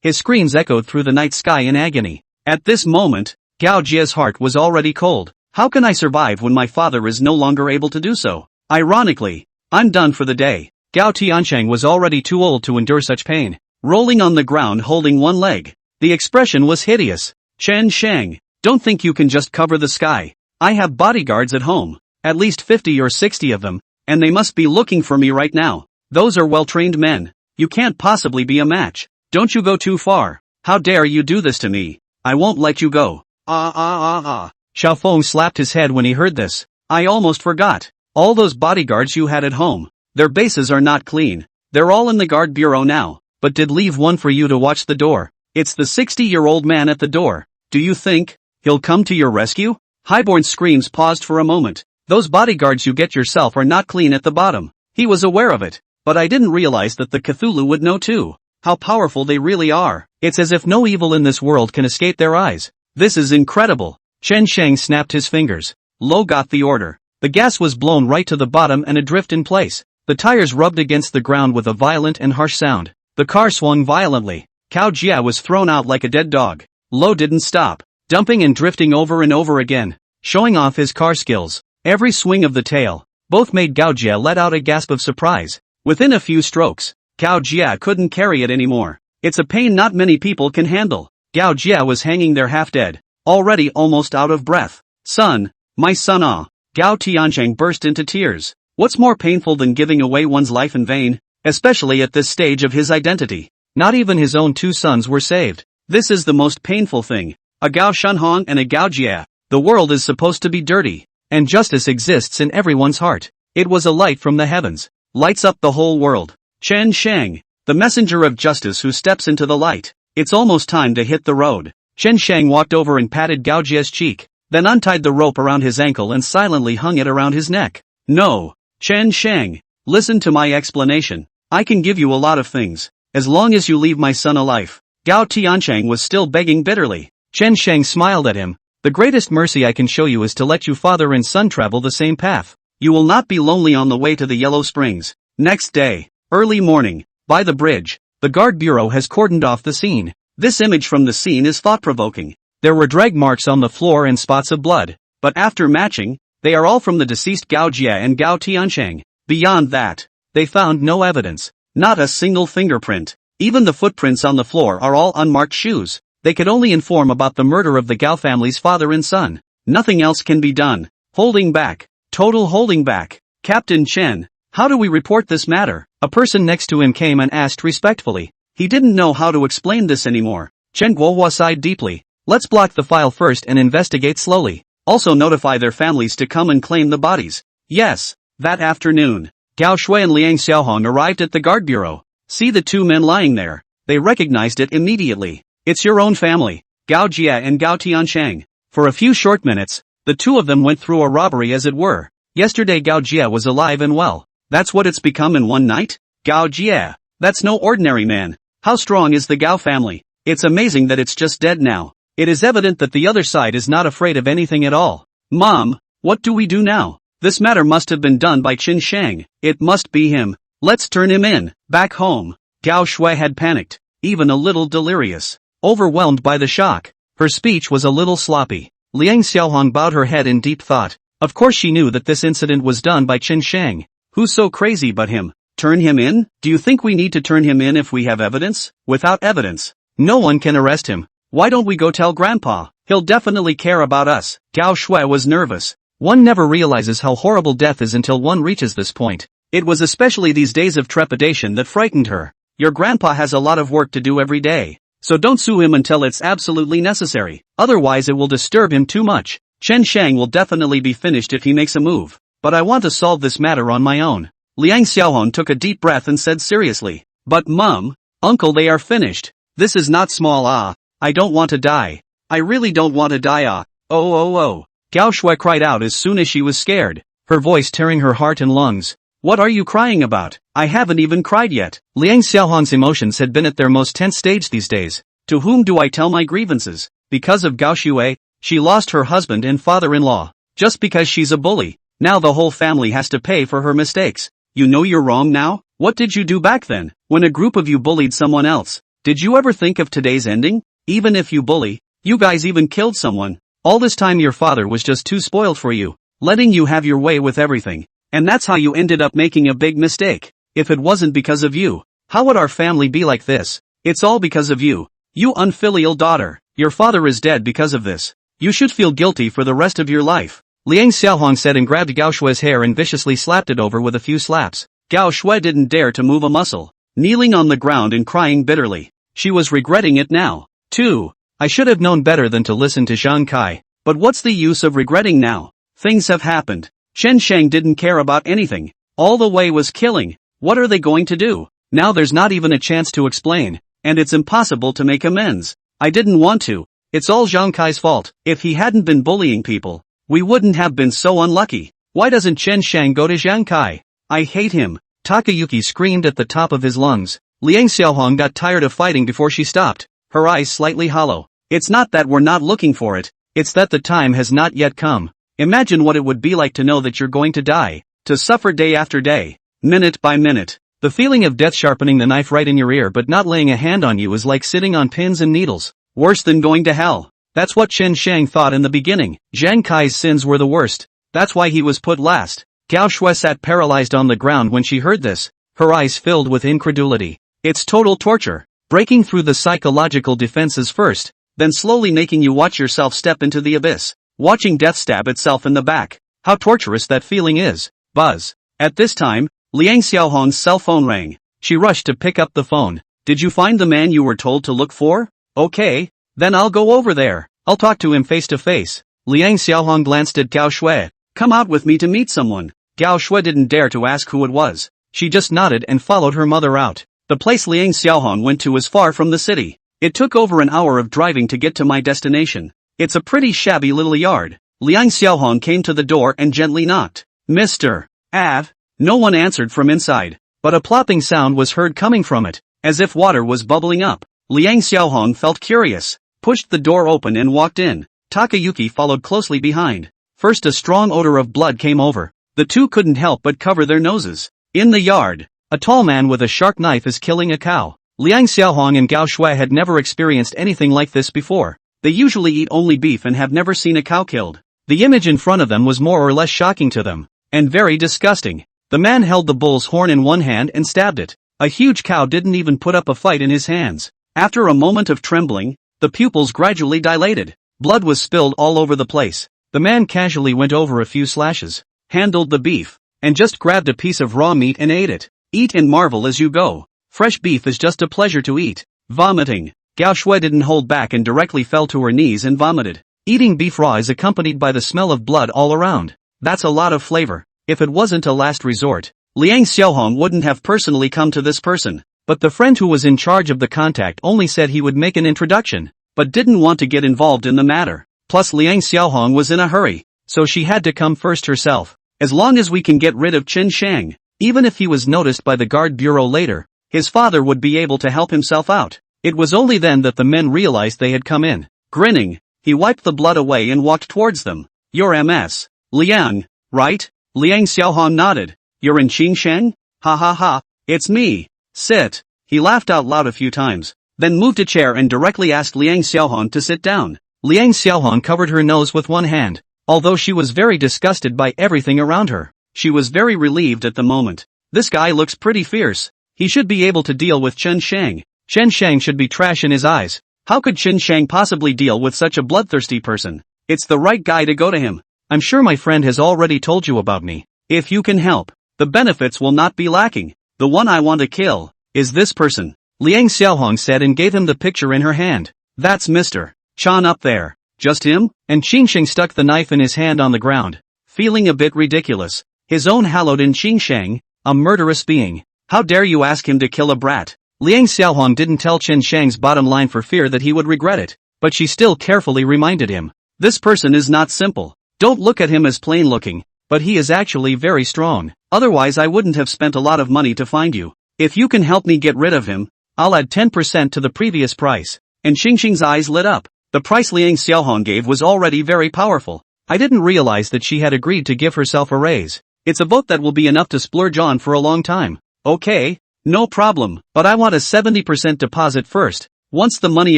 His screams echoed through the night sky in agony. At this moment, Gao Jie's heart was already cold. How can I survive when my father is no longer able to do so? Ironically, I'm done for the day. Gao Tiansheng was already too old to endure such pain. Rolling on the ground holding one leg. The expression was hideous. Chen Sheng, don't think you can just cover the sky. I have bodyguards at home. At least 50 or 60 of them, and they must be looking for me right now. Those are well-trained men. You can't possibly be a match. Don't you go too far. How dare you do this to me? I won't let you go. Xiaofeng slapped his head when he heard this. I almost forgot. All those bodyguards you had at home. Their bases are not clean. They're all in the guard bureau now, but did leave one for you to watch the door. It's the 60-year-old man at the door. Do you think he'll come to your rescue? Highborn's screams paused for a moment. Those bodyguards you get yourself are not clean at the bottom. He was aware of it, but I didn't realize that the Cthulhu would know too. How powerful they really are. It's as if no evil in this world can escape their eyes. This is incredible. Chen Sheng snapped his fingers. Lo got the order. The gas was blown right to the bottom and adrift in place. The tires rubbed against the ground with a violent and harsh sound. The car swung violently. Gao Jie was thrown out like a dead dog. Lo didn't stop, dumping and drifting over and over again, showing off his car skills. Every swing of the tail, both made Gao Jie let out a gasp of surprise. Within a few strokes, Gao Jie couldn't carry it anymore. It's a pain not many people can handle. Gao Jie was hanging there half dead, already almost out of breath. Son, my son Gao Tiansheng burst into tears. What's more painful than giving away one's life in vain, especially at this stage of his identity? Not even his own two sons were saved. This is the most painful thing. A Gao Shunhong and a Gao Jie. The world is supposed to be dirty, and justice exists in everyone's heart. It was a light from the heavens. Lights up the whole world. Chen Sheng, the messenger of justice who steps into the light. It's almost time to hit the road. Chen Sheng walked over and patted Gao Jie's cheek, then untied the rope around his ankle and silently hung it around his neck. No, Chen Sheng, listen to my explanation. I can give you a lot of things, as long as you leave my son alive. Gao Tiansheng was still begging bitterly. Chen Sheng smiled at him. The greatest mercy I can show you is to let you father and son travel the same path. You will not be lonely on the way to the Yellow Springs. Next day, early morning, by the bridge, the guard bureau has cordoned off the scene. This image from the scene is thought-provoking. There were drag marks on the floor and spots of blood, but after matching, they are all from the deceased Gao Jie and Gao Tiansheng. Beyond that, they found no evidence. Not a single fingerprint. Even the footprints on the floor are all unmarked shoes. They could only inform about the murder of the Gao family's father and son. Nothing else can be done. Holding back. Total holding back. Captain Chen, how do we report this matter? A person next to him came and asked respectfully. He didn't know how to explain this anymore. Chen Guohua sighed deeply. Let's block the file first and investigate slowly. Also notify their families to come and claim the bodies. Yes. That afternoon, Gao Shui and Liang Xiaohong arrived at the guard bureau. See the two men lying there. They recognized it immediately. It's your own family, Gao Jie and Gao Tiansheng. For a few short minutes, the two of them went through a robbery as it were. Yesterday Gao Jie was alive and well. That's what it's become in one night? Gao Jie. That's no ordinary man. How strong is the Gao family? It's amazing that it's just dead now. It is evident that the other side is not afraid of anything at all. Mom, what do we do now? This matter must have been done by Qin Sheng. It must be him. Let's turn him in. Back home. Gao Shui had panicked, even a little delirious. Overwhelmed by the shock. Her speech was a little sloppy. Liang Xiaohong bowed her head in deep thought. Of course she knew that this incident was done by Chen Shang. Who's so crazy but him? Turn him in? Do you think we need to turn him in if we have evidence? Without evidence, no one can arrest him. Why don't we go tell Grandpa? He'll definitely care about us. Gao Shui was nervous. One never realizes how horrible death is until one reaches this point. It was especially these days of trepidation that frightened her. Your grandpa has a lot of work to do every day, so don't sue him until it's absolutely necessary, otherwise it will disturb him too much. Chen Shang will definitely be finished if he makes a move, but I want to solve this matter on my own. Liang Xiaohong took a deep breath and said seriously, but Mum, Uncle, they are finished. This is not small. I don't want to die. I really don't want to die. Oh. Gao Shui cried out as soon as she was scared, her voice tearing her heart and lungs. What are you crying about? I haven't even cried yet. Liang Xiaohong's emotions had been at their most tense stage these days. To whom do I tell my grievances? Because of Gao Shui, she lost her husband and father-in-law. Just because she's a bully. Now the whole family has to pay for her mistakes. You know you're wrong now? What did you do back then, when a group of you bullied someone else? Did you ever think of today's ending? Even if you bully, you guys even killed someone. All this time your father was just too spoiled for you, letting you have your way with everything. And that's how you ended up making a big mistake. If it wasn't because of you, how would our family be like this? It's all because of you. You unfilial daughter. Your father is dead because of this. You should feel guilty for the rest of your life. Liang Xiaohong said and grabbed Gao Shui's hair and viciously slapped it over with a few slaps. Gao Shui didn't dare to move a muscle, kneeling on the ground and crying bitterly. She was regretting it now, too. I should have known better than to listen to Zhang Kai, but what's the use of regretting now? Things have happened. Chen Shang didn't care about anything. All the way was killing. What are they going to do? Now there's not even a chance to explain, and it's impossible to make amends. I didn't want to. It's all Zhang Kai's fault. If he hadn't been bullying people, we wouldn't have been so unlucky. Why doesn't Chen Shang go to Zhang Kai? I hate him. Takayuki screamed at the top of his lungs. Liang Xiaohong got tired of fighting before she stopped, her eyes slightly hollow. It's not that we're not looking for it, it's that the time has not yet come. Imagine what it would be like to know that you're going to die, to suffer day after day, minute by minute. The feeling of death sharpening the knife right in your ear but not laying a hand on you is like sitting on pins and needles. Worse than going to hell. That's what Chen Shang thought in the beginning. Zhang Kai's sins were the worst. That's why he was put last. Gao Shui sat paralyzed on the ground when she heard this, her eyes filled with incredulity. It's total torture. Breaking through the psychological defenses first, then slowly making you watch yourself step into the abyss. Watching death stab itself in the back. How torturous that feeling is. Buzz. At this time, Liang Xiaohong's cell phone rang. She rushed to pick up the phone. Did you find the man you were told to look for? Okay. Then I'll go over there. I'll talk to him face to face. Liang Xiaohong glanced at Gao Shui. Come out with me to meet someone. Gao Shui didn't dare to ask who it was. She just nodded and followed her mother out. The place Liang Xiaohong went to was far from the city. It took over an hour of driving to get to my destination. It's a pretty shabby little yard. Liang Xiaohong came to the door and gently knocked. Mr. Av. No one answered from inside, but a plopping sound was heard coming from it, as if water was bubbling up. Liang Xiaohong felt curious, pushed the door open and walked in. Takayuki followed closely behind. First a strong odor of blood came over. The two couldn't help but cover their noses. In the yard, a tall man with a sharp knife is killing a cow. Liang Xiaohong and Gao Shui had never experienced anything like this before. They usually eat only beef and have never seen a cow killed. The image in front of them was more or less shocking to them, and very disgusting. The man held the bull's horn in one hand and stabbed it. A huge cow didn't even put up a fight in his hands. After a moment of trembling, the pupils gradually dilated. Blood was spilled all over the place. The man casually went over a few slashes, handled the beef, and just grabbed a piece of raw meat and ate it. Eat and marvel as you go. Fresh beef is just a pleasure to eat. Vomiting. Gao Shui didn't hold back and directly fell to her knees and vomited. Eating beef raw is accompanied by the smell of blood all around. That's a lot of flavor. If it wasn't a last resort, Liang Xiaohong wouldn't have personally come to this person. But the friend who was in charge of the contact only said he would make an introduction, but didn't want to get involved in the matter. Plus Liang Xiaohong was in a hurry, so she had to come first herself. As long as we can get rid of Chen Shang, even if he was noticed by the guard bureau later, his father would be able to help himself out. It was only then that the men realized they had come in. Grinning, he wiped the blood away and walked towards them. You're MS. Liang, right? Liang Xiaohong nodded. You're in Qingsheng? Ha ha ha, it's me. Sit. He laughed out loud a few times, then moved a chair and directly asked Liang Xiaohong to sit down. Liang Xiaohong covered her nose with one hand, Although she was very disgusted by everything around her, she was very relieved at the moment. This guy looks pretty fierce. He should be able to deal with Chen Shang. Chen Shang should be trash in his eyes. How could Chen Shang possibly deal with such a bloodthirsty person? It's the right guy to go to him. I'm sure my friend has already told you about me. If you can help, the benefits will not be lacking. The one I want to kill is this person. Liang Xiaohong said and gave him the picture in her hand. That's Mr. Chan up there. Just him? And Qingsheng stuck the knife in his hand on the ground, feeling a bit ridiculous. His own hallowed in Qingsheng, a murderous being. How dare you ask him to kill a brat? Liang Xiaohong didn't tell Chen Shang's bottom line for fear that he would regret it, but she still carefully reminded him. This person is not simple. Don't look at him as plain looking, but he is actually very strong. Otherwise I wouldn't have spent a lot of money to find you. If you can help me get rid of him, I'll add 10% to the previous price. And Qingsheng's eyes lit up. The price Liang Xiaohong gave was already very powerful. I didn't realize that she had agreed to give herself a raise. It's a vote that will be enough to splurge on for a long time. Okay, no problem, but I want a 70% deposit first. Once the money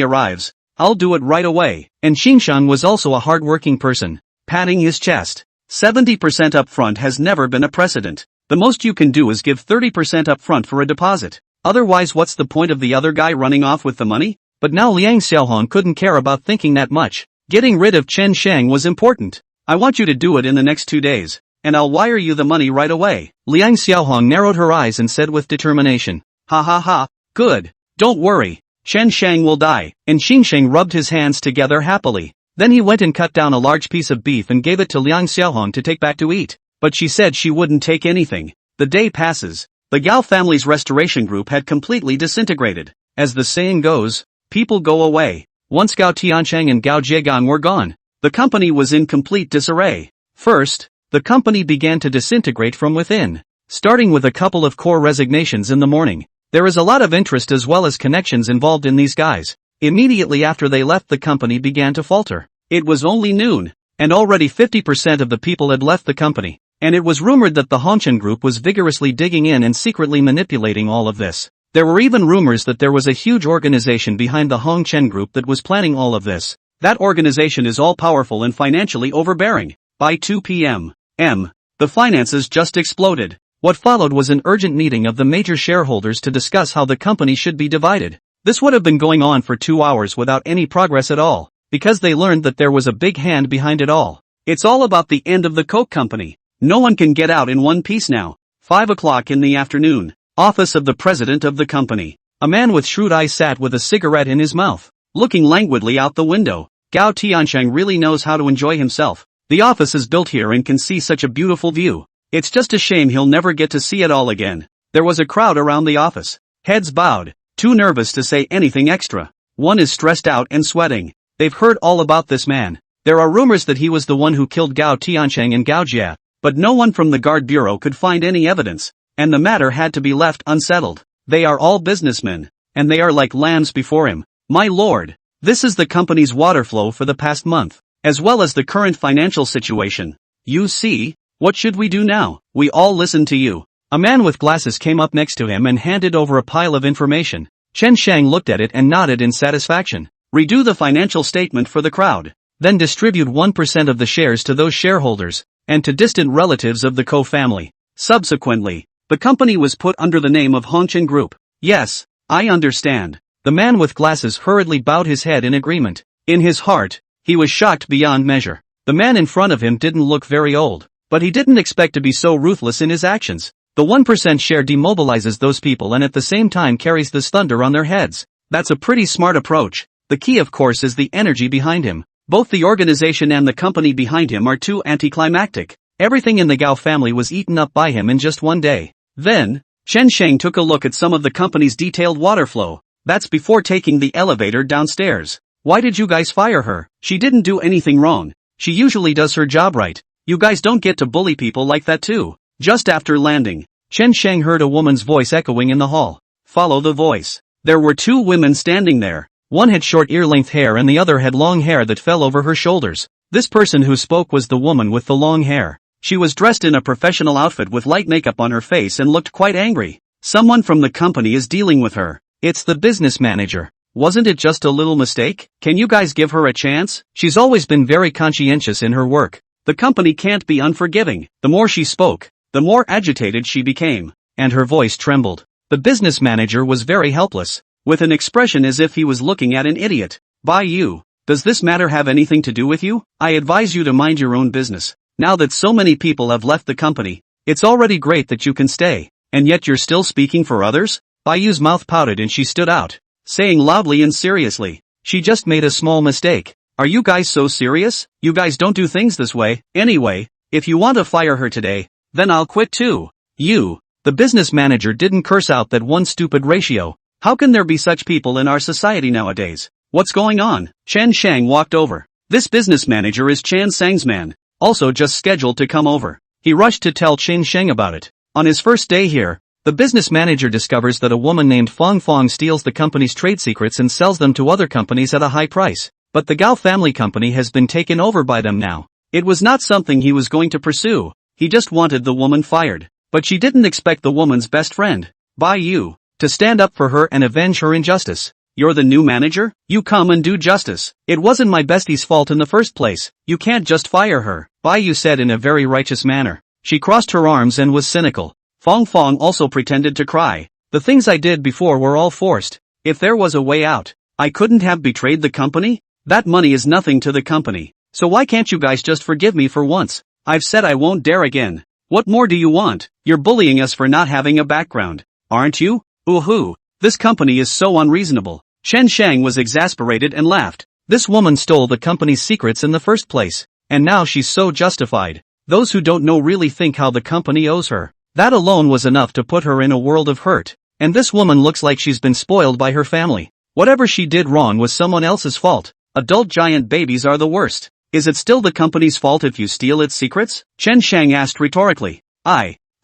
arrives, I'll do it right away. And Qingsheng was also a hard-working person, patting his chest. 70% up front has never been a precedent. The most you can do is give 30% up front for a deposit. Otherwise what's the point of the other guy running off with the money? But now Liang Xiaohong couldn't care about thinking that much. Getting rid of Chen Shang was important. I want you to do it in the next 2 days, and I'll wire you the money right away. Liang Xiaohong narrowed her eyes and said with determination. Ha ha ha, good. Don't worry. Chen Shang will die. And Qingsheng rubbed his hands together happily. Then he went and cut down a large piece of beef and gave it to Liang Xiaohong to take back to eat. But she said she wouldn't take anything. The day passes. The Gao family's restoration group had completely disintegrated. As the saying goes, people go away. Once Gao Tiancheng and Gao Jiegang were gone, the company was in complete disarray. First, the company began to disintegrate from within. Starting with a couple of core resignations in the morning. There is a lot of interest as well as connections involved in these guys. Immediately after they left, the company began to falter. It was only noon, and already 50% of the people had left the company. And it was rumored that the Hongchen group was vigorously digging in and secretly manipulating all of this. There were even rumors that there was a huge organization behind the Hongchen group that was planning all of this. That organization is all-powerful and financially overbearing. By 2 p.m. The finances just exploded. What followed was an urgent meeting of the major shareholders to discuss how the company should be divided. This would have been going on for 2 hours without any progress at all, because they learned that there was a big hand behind it all. It's all about the end of the Coke company. No one can get out in one piece now. 5 o'clock in the afternoon. Office of the president of the company. A man with shrewd eyes sat with a cigarette in his mouth, looking languidly out the window. Gao Tiancheng really knows how to enjoy himself. The office is built here and can see such a beautiful view. It's just a shame he'll never get to see it all again. There was a crowd around the office. Heads bowed, too nervous to say anything extra. One is stressed out and sweating. They've heard all about this man. There are rumors that he was the one who killed Gao Tiancheng and Gao Jia, but no one from the guard bureau could find any evidence, and the matter had to be left unsettled. They are all businessmen, and they are like lambs before him. My lord, this is the company's water flow for the past month, as well as the current financial situation. You see, what should we do now? We all listen to you. A man with glasses came up next to him and handed over a pile of information. Chen Shang looked at it and nodded in satisfaction. Redo the financial statement for the crowd. Then distribute 1% of the shares to those shareholders, and to distant relatives of the Ko family. Subsequently, the company was put under the name of Hongchen Group. Yes, I understand. The man with glasses hurriedly bowed his head in agreement. In his heart, he was shocked beyond measure. The man in front of him didn't look very old, but he didn't expect to be so ruthless in his actions. The 1% share demobilizes those people and at the same time carries this thunder on their heads. That's a pretty smart approach. The key of course is the energy behind him. Both the organization and the company behind him are too anticlimactic. Everything in the Gao family was eaten up by him in just one day. Then, Chen Sheng took a look at some of the company's detailed water flow. That's before taking the elevator downstairs. Why did you guys fire her? She didn't do anything wrong. She usually does her job right. You guys don't get to bully people like that too. Just after landing, Chen Sheng heard a woman's voice echoing in the hall. Follow the voice. There were 2 women standing there. One had short ear-length hair and the other had long hair that fell over her shoulders. This person who spoke was the woman with the long hair. She was dressed in a professional outfit with light makeup on her face and looked quite angry. Someone from the company is dealing with her. It's the business manager. Wasn't it just a little mistake? Can you guys give her a chance? She's always been very conscientious in her work. The company can't be unforgiving. The more she spoke, the more agitated she became, and her voice trembled. The business manager was very helpless, with an expression as if he was looking at an idiot. By you, does this matter have anything to do with you? I advise you to mind your own business. Now that so many people have left the company, it's already great that you can stay, and yet you're still speaking for others? Bayu's mouth pouted and she stood out, saying loudly and seriously, she just made a small mistake. Are you guys so serious? You guys don't do things this way. Anyway, if you want to fire her today, then I'll quit too. You. The business manager didn't curse out that one stupid ratio. How can there be such people in our society nowadays? What's going on? Chen Shang walked over. This business manager is Chan Sang's man, also just scheduled to come over. He rushed to tell Chen Shang about it. On his first day here, the business manager discovers that a woman named Fong Fong steals the company's trade secrets and sells them to other companies at a high price. But the Gao family company has been taken over by them now. It was not something he was going to pursue. He just wanted the woman fired. But she didn't expect the woman's best friend, Bai Yu, to stand up for her and avenge her injustice. You're the new manager? You come and do justice. It wasn't my bestie's fault in the first place. You can't just fire her, Bai Yu said in a very righteous manner. She crossed her arms and was cynical. Fong Fong also pretended to cry. The things I did before were all forced. If there was a way out, I couldn't have betrayed the company? That money is nothing to the company. So why can't you guys just forgive me for once? I've said I won't dare again. What more do you want? You're bullying us for not having a background, aren't you? Ooh-hoo, this company is so unreasonable. Chen Shang was exasperated and laughed. This woman stole the company's secrets in the first place, and now she's so justified. Those who don't know really think how the company owes her. That alone was enough to put her in a world of hurt. And this woman looks like she's been spoiled by her family. Whatever she did wrong was someone else's fault. Adult giant babies are the worst. Is it still the company's fault if you steal its secrets? Chen Shang asked rhetorically.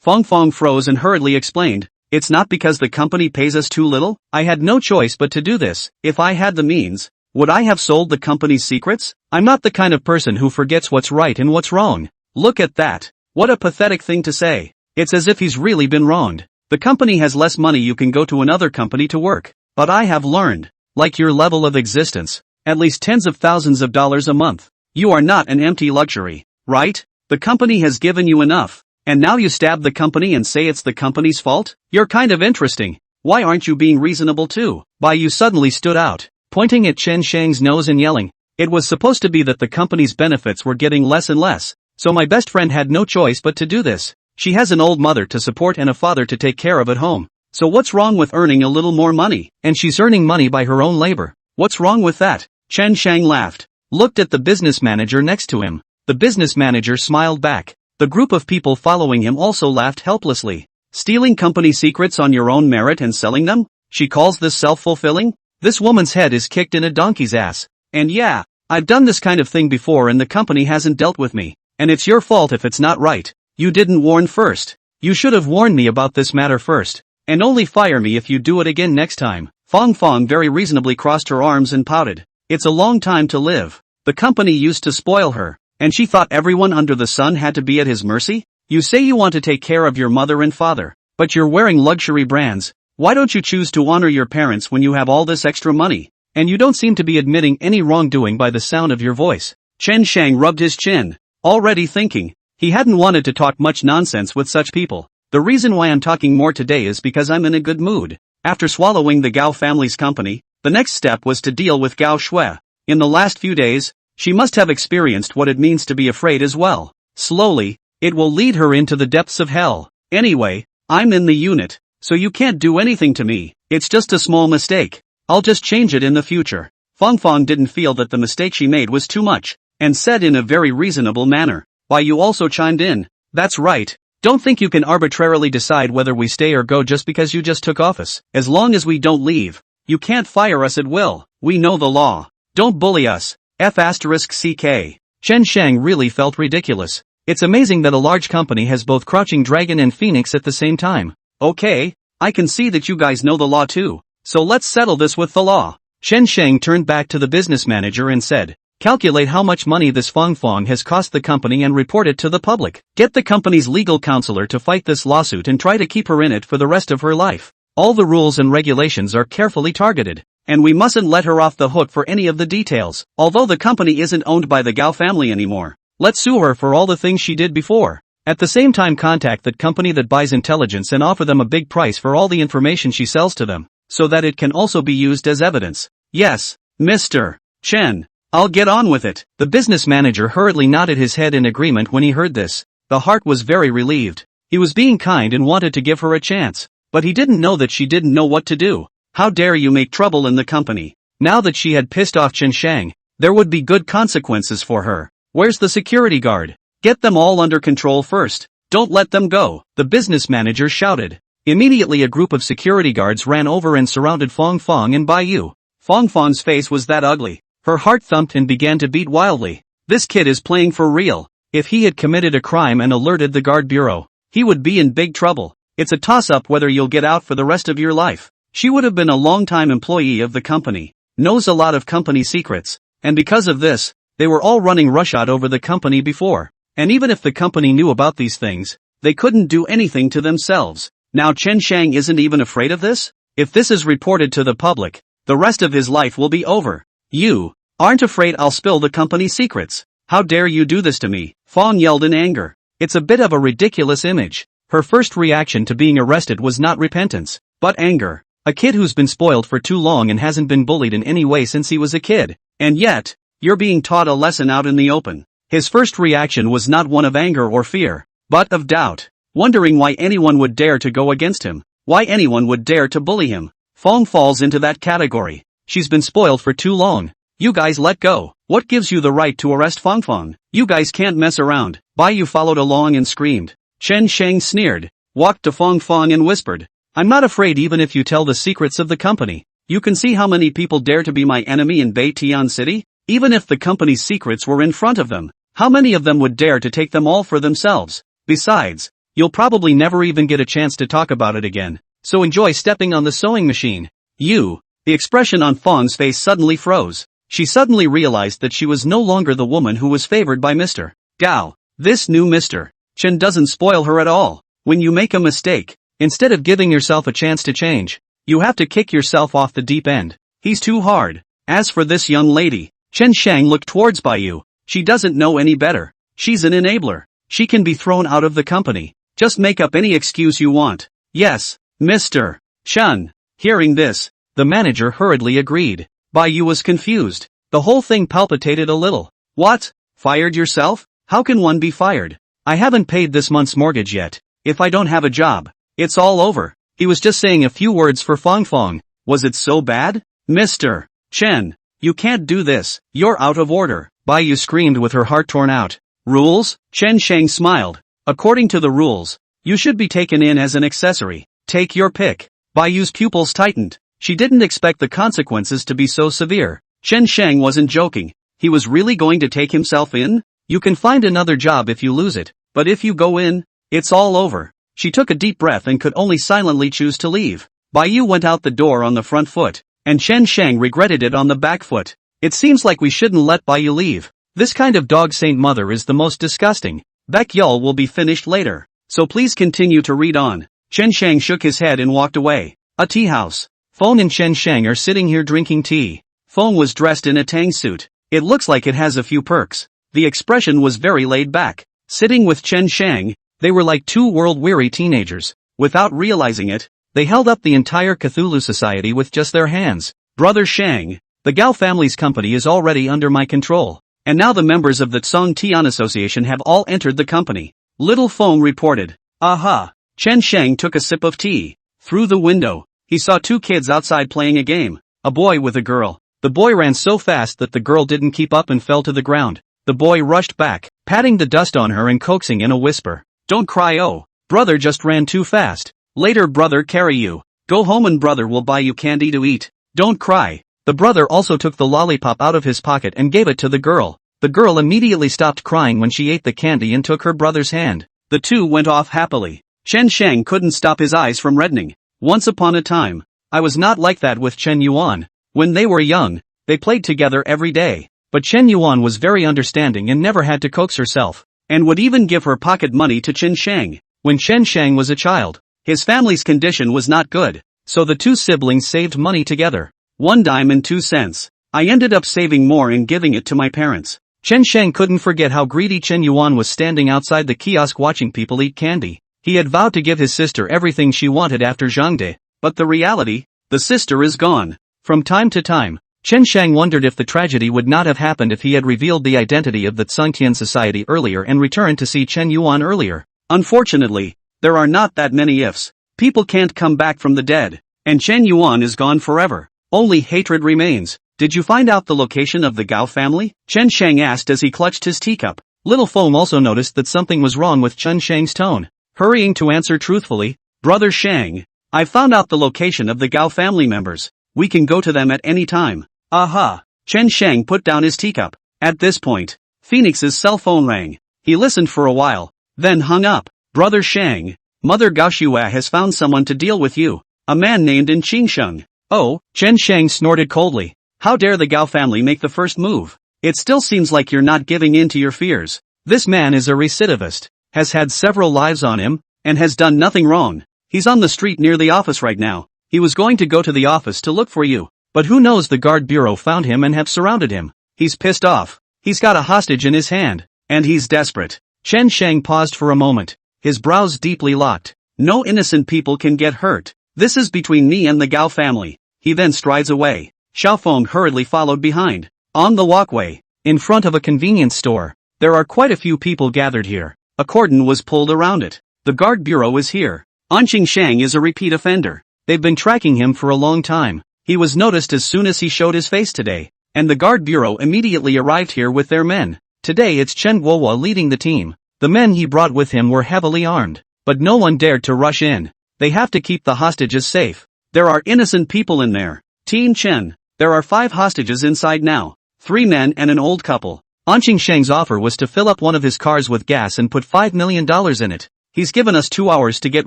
Fong Fong froze and hurriedly explained. It's not because the company pays us too little. I had no choice but to do this. If I had the means, would I have sold the company's secrets? I'm not the kind of person who forgets what's right and what's wrong. Look at that. What a pathetic thing to say. It's as if he's really been wronged. The company has less money, you can go to another company to work. But I have learned, like your level of existence, at least tens of thousands of dollars a month. You are not an empty luxury, right? The company has given you enough, and now you stab the company and say it's the company's fault? You're kind of interesting. Why aren't you being reasonable too? Bai Yu suddenly stood out, pointing at Chen Shang's nose and yelling. It was supposed to be that the company's benefits were getting less and less, so my best friend had no choice but to do this. She has an old mother to support and a father to take care of at home. So what's wrong with earning a little more money? And she's earning money by her own labor. What's wrong with that? Chen Shang laughed, looked at the business manager next to him. The business manager smiled back. The group of people following him also laughed helplessly. Stealing company secrets on your own merit and selling them? She calls this self-fulfilling? This woman's head is kicked in a donkey's ass. And yeah, I've done this kind of thing before and the company hasn't dealt with me. And it's your fault if it's not right. You didn't warn first. You should have warned me about this matter first. And only fire me if you do it again next time. Fong Fong very reasonably crossed her arms and pouted. It's a long time to live. The company used to spoil her, and she thought everyone under the sun had to be at his mercy? You say you want to take care of your mother and father, but you're wearing luxury brands. Why don't you choose to honor your parents when you have all this extra money? And you don't seem to be admitting any wrongdoing by the sound of your voice. Chen Shang rubbed his chin, already thinking. He hadn't wanted to talk much nonsense with such people. The reason why I'm talking more today is because I'm in a good mood. After swallowing the Gao family's company, the next step was to deal with Gao Shui. In the last few days, she must have experienced what it means to be afraid as well. Slowly, it will lead her into the depths of hell. Anyway, I'm in the unit, so you can't do anything to me. It's just a small mistake. I'll just change it in the future. Fong Fong didn't feel that the mistake she made was too much, and said in a very reasonable manner. Why, you also chimed in. That's right. Don't think you can arbitrarily decide whether we stay or go just because you just took office. As long as we don't leave, you can't fire us at will. We know the law. Don't bully us. F***ck. Chen Shang really felt ridiculous. It's amazing that a large company has both Crouching Dragon and Phoenix at the same time. Okay, I can see that you guys know the law too. So let's settle this with the law. Chen Shang turned back to the business manager and said, calculate how much money this Fong Fong has cost the company and report it to the public. Get the company's legal counselor to fight this lawsuit and try to keep her in it for the rest of her life. All the rules and regulations are carefully targeted, and we mustn't let her off the hook for any of the details. Although the company isn't owned by the Gao family anymore, Let's sue her for all the things she did before. At the same time contact that company that buys intelligence and offer them a big price for all the information she sells to them, so that it can also be used as evidence. Yes, Mr. Chen. I'll get on with it. The business manager hurriedly nodded his head in agreement when he heard this. The heart was very relieved. He was being kind and wanted to give her a chance, but he didn't know that she didn't know what to do. How dare you make trouble in the company? Now that she had pissed off Chen Shang, there would be good consequences for her. Where's the security guard? Get them all under control first. Don't let them go, the business manager shouted. Immediately a group of security guards ran over and surrounded Fong Fong and Bai Yu. Fong Fong's face was that ugly. Her heart thumped and began to beat wildly. This kid is playing for real. If he had committed a crime and alerted the guard bureau, he would be in big trouble. It's a toss-up whether you'll get out for the rest of your life. She would have been a long-time employee of the company, knows a lot of company secrets, and because of this, they were all running roughshod over the company before. And even if the company knew about these things, they couldn't do anything to themselves. Now Chen Shang isn't even afraid of this? If this is reported to the public, the rest of his life will be over. You aren't afraid I'll spill the company's secrets? How dare you do this to me? Fong yelled in anger. It's a bit of a ridiculous image. Her first reaction to being arrested was not repentance, but anger. A kid who's been spoiled for too long and hasn't been bullied in any way since he was a kid. And yet, you're being taught a lesson out in the open. His first reaction was not one of anger or fear, but of doubt, wondering why anyone would dare to go against him, why anyone would dare to bully him. Fong falls into that category. She's been spoiled for too long. You guys let go. What gives you the right to arrest Fong Fong? You guys can't mess around. Bai Yu followed along and screamed. Chen Shang sneered, walked to Fong Fong and whispered, I'm not afraid even if you tell the secrets of the company. You can see how many people dare to be my enemy in Beitian City? Even if the company's secrets were in front of them, how many of them would dare to take them all for themselves? Besides, you'll probably never even get a chance to talk about it again, so enjoy stepping on the sewing machine. You. The expression on Fong's face suddenly froze. She suddenly realized that she was no longer the woman who was favored by Mr. Gao. This new Mr. Chen doesn't spoil her at all. When you make a mistake, instead of giving yourself a chance to change, you have to kick yourself off the deep end. He's too hard. As for this young lady, Chen Shang looked towards Bai Yu. She doesn't know any better. She's an enabler. She can be thrown out of the company. Just make up any excuse you want. Yes, Mr. Chen. Hearing this, the manager hurriedly agreed. Bai Yu was confused. The whole thing palpitated a little. What? Fired yourself? How can one be fired? I haven't paid this month's mortgage yet. If I don't have a job, it's all over. He was just saying a few words for Fong Fong. Was it so bad? Mr. Chen, you can't do this. You're out of order. Bai Yu screamed with her heart torn out. Rules? Chen Shang smiled. According to the rules, you should be taken in as an accessory. Take your pick. Bai Yu's pupils tightened. She didn't expect the consequences to be so severe. Chen Shang wasn't joking. He was really going to take himself in? You can find another job if you lose it, but if you go in, it's all over. She took a deep breath and could only silently choose to leave. Bai Yu went out the door on the front foot, and Chen Shang regretted it on the back foot. It seems like we shouldn't let Bai Yu leave. This kind of dog saint mother is the most disgusting. Baek Yul will be finished later, so please continue to read on. Chen Shang shook his head and walked away. A tea house. Fong and Chen Shang are sitting here drinking tea. Fong was dressed in a tang suit. It looks like it has a few perks. The expression was very laid back. Sitting with Chen Shang, they were like two world-weary teenagers. Without realizing it, they held up the entire Cthulhu Society with just their hands. Brother Shang, the Gao family's company is already under my control, and now the members of the Tsong Tian Association have all entered the company. Little Fong reported. Aha! Chen Shang took a sip of tea. Through the window, he saw two kids outside playing a game, a boy with a girl. The boy ran so fast that the girl didn't keep up and fell to the ground. The boy rushed back, patting the dust on her and coaxing in a whisper. Don't cry, oh, brother just ran too fast. Later brother carry you. Go home and brother will buy you candy to eat. Don't cry. The brother also took the lollipop out of his pocket and gave it to the girl. The girl immediately stopped crying when she ate the candy and took her brother's hand. The two went off happily. Chen Shang couldn't stop his eyes from reddening. Once upon a time, I was not like that with Chen Yuan. When they were young, they played together every day. But Chen Yuan was very understanding and never had to coax herself, and would even give her pocket money to Chen Shang. When Chen Shang was a child, his family's condition was not good, so the two siblings saved money together. 1 dime and 2 cents. I ended up saving more and giving it to my parents. Chen Shang couldn't forget how greedy Chen Yuan was standing outside the kiosk watching people eat candy. He had vowed to give his sister everything she wanted after Zhangde, but the reality? The sister is gone. From time to time, Chen Shang wondered if the tragedy would not have happened if he had revealed the identity of the Tsungtian society earlier and returned to see Chen Yuan earlier. Unfortunately, there are not that many ifs. People can't come back from the dead, and Chen Yuan is gone forever. Only hatred remains. Did you find out the location of the Gao family? Chen Shang asked as he clutched his teacup. Little Foam also noticed that something was wrong with Chen Shang's tone. Hurrying to answer truthfully, Brother Shang, I found out the location of the Gao family members. We can go to them at any time. Aha! Chen Shang put down his teacup. At this point, Phoenix's cell phone rang. He listened for a while, then hung up. Brother Shang, Mother Gao Shua has found someone to deal with you. A man named In Qingsheng. Oh, Chen Shang snorted coldly. How dare the Gao family make the first move? It still seems like you're not giving in to your fears. This man is a recidivist, has had several lives on him, and has done nothing wrong. He's on the street near the office right now. He was going to go to the office to look for you, but who knows, the guard bureau found him and have surrounded him. He's pissed off. He's got a hostage in his hand, and he's desperate. Chen Shang paused for a moment, his brows deeply locked. No innocent people can get hurt. This is between me and the Gao family. He then strides away. Xiaofeng hurriedly followed behind. On the walkway, in front of a convenience store, there are quite a few people gathered here. A cordon was pulled around it. The guard bureau is here. Anqing Shang is a repeat offender. They've been tracking him for a long time. He was noticed as soon as he showed his face today, and the guard bureau immediately arrived here with their men. Today it's Chen Guohua leading the team. The men he brought with him were heavily armed, but no one dared to rush in. They have to keep the hostages safe. There are innocent people in there. Team Chen. There are 5 hostages inside now. 3 men and an old couple. Anqing Shang's offer was to fill up one of his cars with gas and put $5 million in it. He's given us 2 hours to get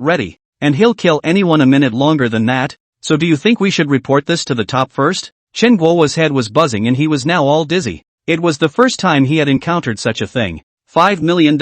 ready, and he'll kill anyone a minute longer than that. So do you think we should report this to the top first? Chen Guohua's head was buzzing and he was now all dizzy. It was the first time he had encountered such a thing. $5 million.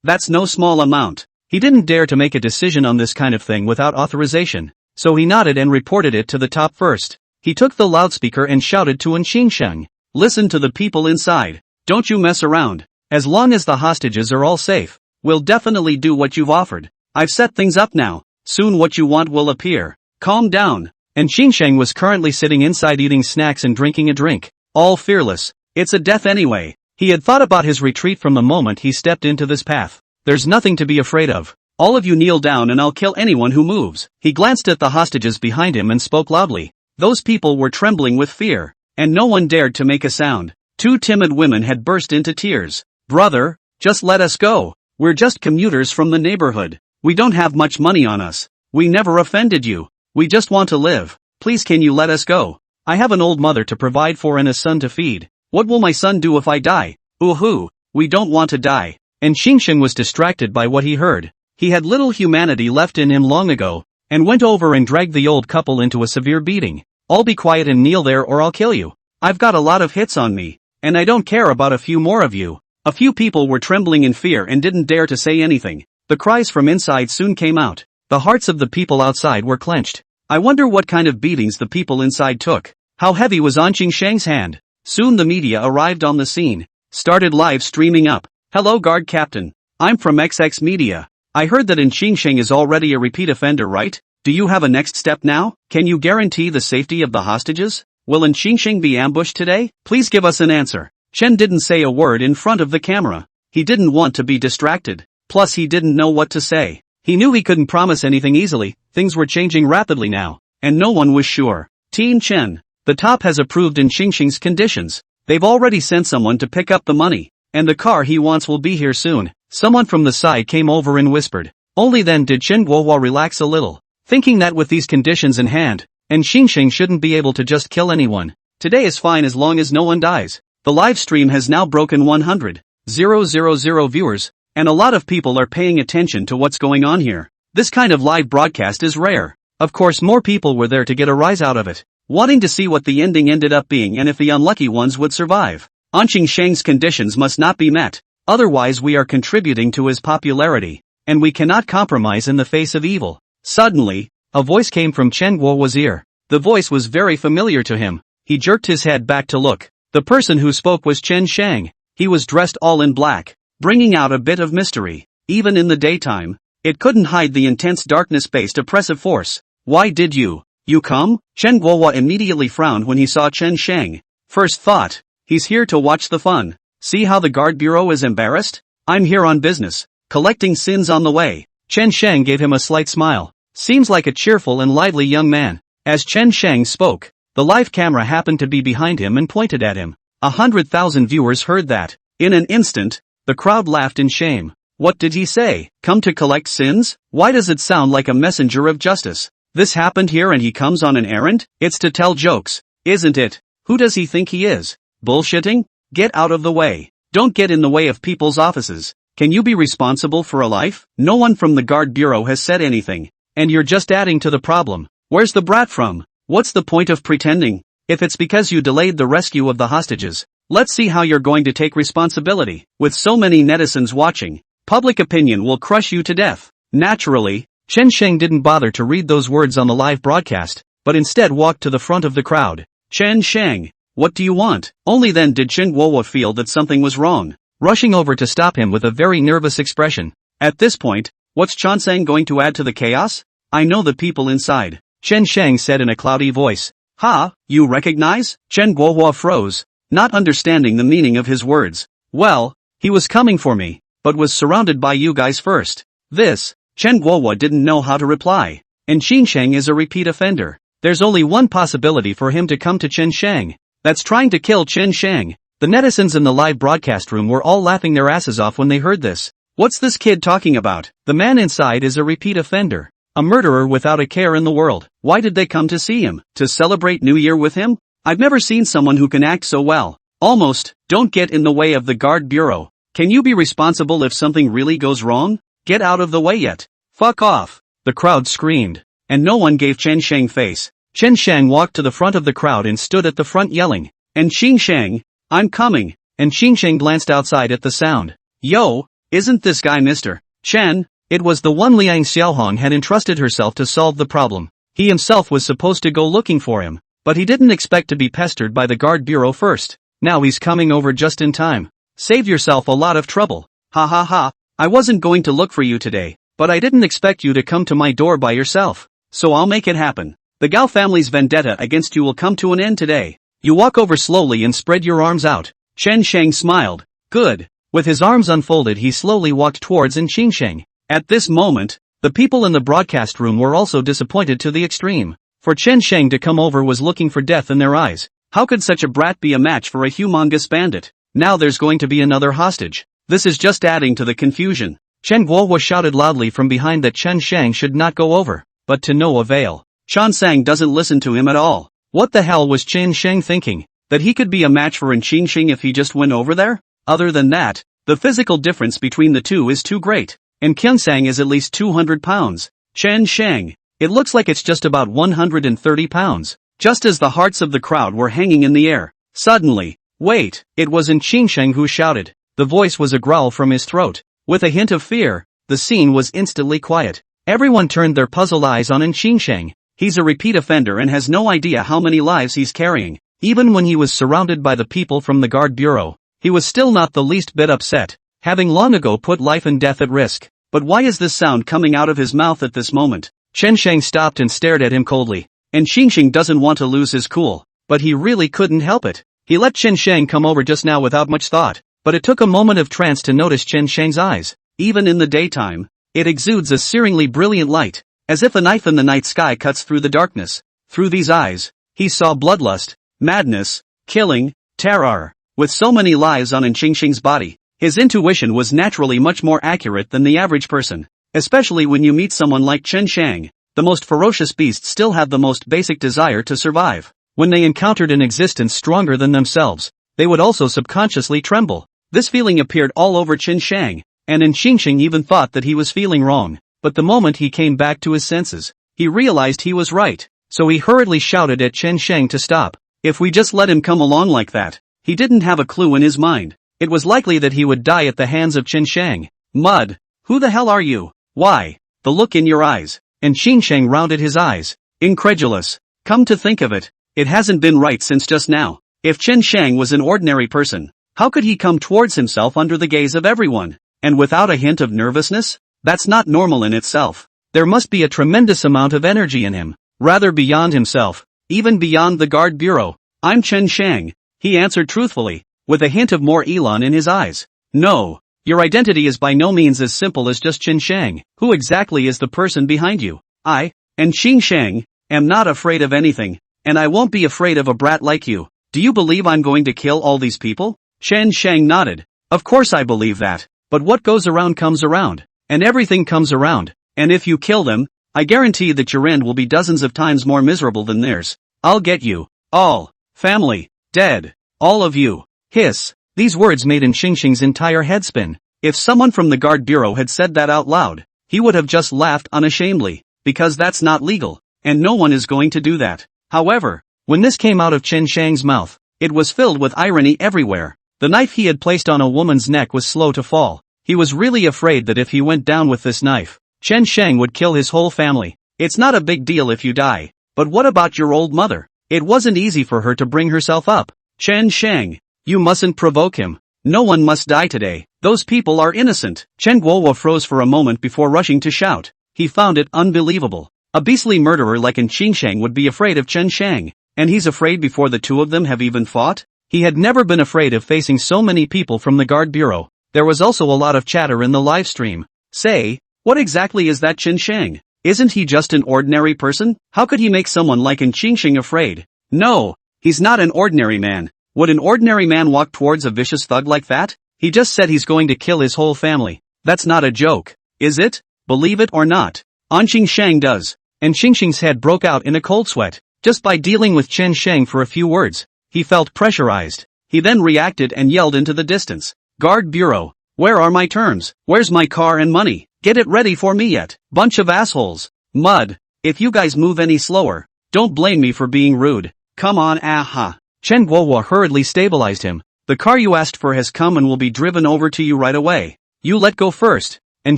That's no small amount. He didn't dare to make a decision on this kind of thing without authorization, so he nodded and reported it to the top first. He took the loudspeaker and shouted to In Qingsheng. Listen to the people inside. Don't you mess around. As long as the hostages are all safe, we'll definitely do what you've offered. I've set things up now. Soon what you want will appear. Calm down. And Qingsheng was currently sitting inside eating snacks and drinking a drink. All fearless. It's a death anyway. He had thought about his retreat from the moment he stepped into this path. There's nothing to be afraid of. All of you kneel down and I'll kill anyone who moves. He glanced at the hostages behind him and spoke loudly. Those people were trembling with fear, and no one dared to make a sound. 2 timid women had burst into tears. Brother, just let us go. We're just commuters from the neighborhood. We don't have much money on us. We never offended you. We just want to live. Please can you let us go? I have an old mother to provide for and a son to feed. What will my son do if I die? Ooh, we don't want to die. And Qingsheng was distracted by what he heard. He had little humanity left in him long ago, and went over and dragged the old couple into a severe beating. All be quiet and kneel there or I'll kill you. I've got a lot of hits on me, and I don't care about a few more of you. A few people were trembling in fear and didn't dare to say anything. The cries from inside soon came out. The hearts of the people outside were clenched. I wonder what kind of beatings the people inside took. How heavy was Anqing Shang's hand? Soon the media arrived on the scene. Started live streaming up. Hello guard captain. I'm from XX Media. I heard that In Qingsheng is already a repeat offender, right? Do you have a next step now? Can you guarantee the safety of the hostages? Will In Qingsheng be ambushed today? Please give us an answer. Chen didn't say a word in front of the camera. He didn't want to be distracted. Plus he didn't know what to say. He knew he couldn't promise anything easily. Things were changing rapidly now, and no one was sure. Team Chen. The top has approved In Qingsheng's conditions. They've already sent someone to pick up the money, and the car he wants will be here soon. Someone from the side came over and whispered. Only then did Chen Guohua relax a little, thinking that with these conditions in hand, In Qingsheng shouldn't be able to just kill anyone. Today is fine as long as no one dies. The live stream has now broken 100,000 viewers, and a lot of people are paying attention to what's going on here. This kind of live broadcast is rare. Of course more people were there to get a rise out of it, wanting to see what the ending ended up being and if the unlucky ones would survive. Anqing Shang's conditions must not be met, otherwise we are contributing to his popularity, and we cannot compromise in the face of evil. Suddenly, a voice came from Chen Guohua's ear. The voice was very familiar to him. He jerked his head back to look. The person who spoke was Chen Shang. He was dressed all in black, bringing out a bit of mystery. Even in the daytime, it couldn't hide the intense darkness-based oppressive force. Why did you come? Chen Guohua immediately frowned when he saw Chen Sheng. First thought, he's here to watch the fun. See how the guard bureau is embarrassed? I'm here on business, collecting sins on the way. Chen Sheng gave him a slight smile. Seems like a cheerful and lively young man. As Chen Sheng spoke, the live camera happened to be behind him and pointed at him. 100,000 viewers heard that. In an instant, the crowd laughed in shame. What did he say? Come to collect sins? Why does it sound like a messenger of justice? This happened here and he comes on an errand? It's to tell jokes, isn't it? Who does he think he is? Bullshitting? Get out of the way. Don't get in the way of people's offices. Can you be responsible for a life? No one from the guard bureau has said anything. And you're just adding to the problem. Where's the brat from? What's the point of pretending? If it's because you delayed the rescue of the hostages, let's see how you're going to take responsibility. With so many netizens watching, public opinion will crush you to death. Naturally, Chen Sheng didn't bother to read those words on the live broadcast, but instead walked to the front of the crowd. Chen Sheng, what do you want? Only then did Chen Guohua feel that something was wrong, rushing over to stop him with a very nervous expression. At this point, what's Chen Sheng going to add to the chaos? I know the people inside, Chen Sheng said in a cloudy voice. Ha, you recognize? Chen Guohua froze, not understanding the meaning of his words. Well, he was coming for me, but was surrounded by you guys first. This, Chen Guohua didn't know how to reply. And Chen Sheng is a repeat offender. There's only one possibility for him to come to Chen Sheng. That's trying to kill Chen Sheng. The netizens in the live broadcast room were all laughing their asses off when they heard this. What's this kid talking about? The man inside is a repeat offender. A murderer without a care in the world. Why did they come to see him? To celebrate New Year with him? I've never seen someone who can act so well. Almost, don't get in the way of the guard bureau. Can you be responsible if something really goes wrong? Get out of the way yet. Fuck off. The crowd screamed. And no one gave Chen Sheng face. Chen Sheng walked to the front of the crowd and stood at the front yelling. And Chen Sheng, I'm coming. And Chen Sheng glanced outside at the sound. Yo, isn't this guy Mr. Chen? It was the one Liang Xiaohong had entrusted herself to solve the problem. He himself was supposed to go looking for him, but he didn't expect to be pestered by the guard bureau first. Now he's coming over just in time. Save yourself a lot of trouble. Ha ha ha, I wasn't going to look for you today, but I didn't expect you to come to my door by yourself. So I'll make it happen. The Gao family's vendetta against you will come to an end today. You walk over slowly and spread your arms out. Chen Sheng smiled. Good. With his arms unfolded he slowly walked towards Chen Sheng. At this moment, the people in the broadcast room were also disappointed to the extreme. For Chen Sheng to come over was looking for death in their eyes. How could such a brat be a match for a humongous bandit? Now there's going to be another hostage. This is just adding to the confusion. Chen Guohua shouted loudly from behind that Chen Sheng should not go over, but to no avail. Chen Sheng doesn't listen to him at all. What the hell was Chen Sheng thinking? That he could be a match for Chen Sheng if he just went over there? Other than that, the physical difference between the two is too great. And Chen Sheng is at least 200 pounds. Chen Sheng, it looks like it's just about 130 pounds. Just as the hearts of the crowd were hanging in the air, suddenly, wait, it wasn't Chen Sheng who shouted. The voice was a growl from his throat. With a hint of fear, the scene was instantly quiet. Everyone turned their puzzled eyes on Chen Sheng. He's a repeat offender and has no idea how many lives he's carrying. Even when he was surrounded by the people from the guard bureau, he was still not the least bit upset, having long ago put life and death at risk. But why is this sound coming out of his mouth at this moment? Chen Sheng stopped and stared at him coldly. And Chen Sheng doesn't want to lose his cool, but he really couldn't help it. He let Chen Sheng come over just now without much thought, but it took a moment of trance to notice Chen Sheng's eyes. Even in the daytime, it exudes a searingly brilliant light, as if a knife in the night sky cuts through the darkness. Through these eyes, he saw bloodlust, madness, killing, terror. With so many lives on Chen Sheng's body, his intuition was naturally much more accurate than the average person. Especially when you meet someone like Chen Sheng, the most ferocious beasts still have the most basic desire to survive. When they encountered an existence stronger than themselves, they would also subconsciously tremble. This feeling appeared all over Chen Sheng, and Chen Sheng even thought that he was feeling wrong. But the moment he came back to his senses, he realized he was right. So he hurriedly shouted at Chen Sheng to stop. If we just let him come along like that, he didn't have a clue in his mind. It was likely that he would die at the hands of Chen Sheng. Mud, who the hell are you? Why? The look in your eyes. And Chen Sheng rounded his eyes, incredulous. Come to think of it, it hasn't been right since just now. If Chen Sheng was an ordinary person, How could he come towards himself under the gaze of everyone, and without a hint of nervousness? That's not normal in itself. There must be a tremendous amount of energy in him, rather beyond himself, even beyond the guard bureau. I'm Chen Shang, he answered truthfully, with a hint of more elan in his eyes. No, your identity is by no means as simple as just Chen Shang. Who exactly is the person behind you? And Qing Shang, am not afraid of anything, and I won't be afraid of a brat like you. Do you believe I'm going to kill all these people? Chen Shang nodded. Of course I believe that, but what goes around comes around, and everything comes around, and if you kill them, I guarantee that your end will be dozens of times more miserable than theirs. I'll get you, all, family, dead, all of you. Hiss. These words made in Xingxing's entire head spin. If someone from the guard bureau had said that out loud, he would have just laughed unashamedly, because that's not legal, and no one is going to do that. However, when this came out of Chen Shang's mouth, it was filled with irony everywhere. The knife he had placed on a woman's neck was slow to fall. He was really afraid that if he went down with this knife, Chen Shang would kill his whole family. It's not a big deal if you die, but what about your old mother? It wasn't easy for her to bring herself up. Chen Shang, you mustn't provoke him. No one must die today. Those people are innocent. Chen Guowo froze for a moment before rushing to shout. He found it unbelievable. A beastly murderer like in Qingsheng would be afraid of Chen Shang, and he's afraid before the two of them have even fought? He had never been afraid of facing so many people from the guard bureau. There was also a lot of chatter in the live stream. Say, what exactly is that Chen Shang? Isn't he just an ordinary person? How could he make someone like in Qingsheng afraid? No, he's not an ordinary man. Would an ordinary man walk towards a vicious thug like that? He just said he's going to kill his whole family. That's not a joke, is it? Believe it or not. An Qingsheng does. And Xingxing's head broke out in a cold sweat. Just by dealing with Chen Shang for a few words, he felt pressurized. He then reacted and yelled into the distance. Guard bureau, where are my terms? Where's my car and money? Get it ready for me yet. Bunch of assholes. Mud. If you guys move any slower, don't blame me for being rude. Come on, aha. Chen Guohua hurriedly stabilized him. The car you asked for has come and will be driven over to you right away. You let go first. And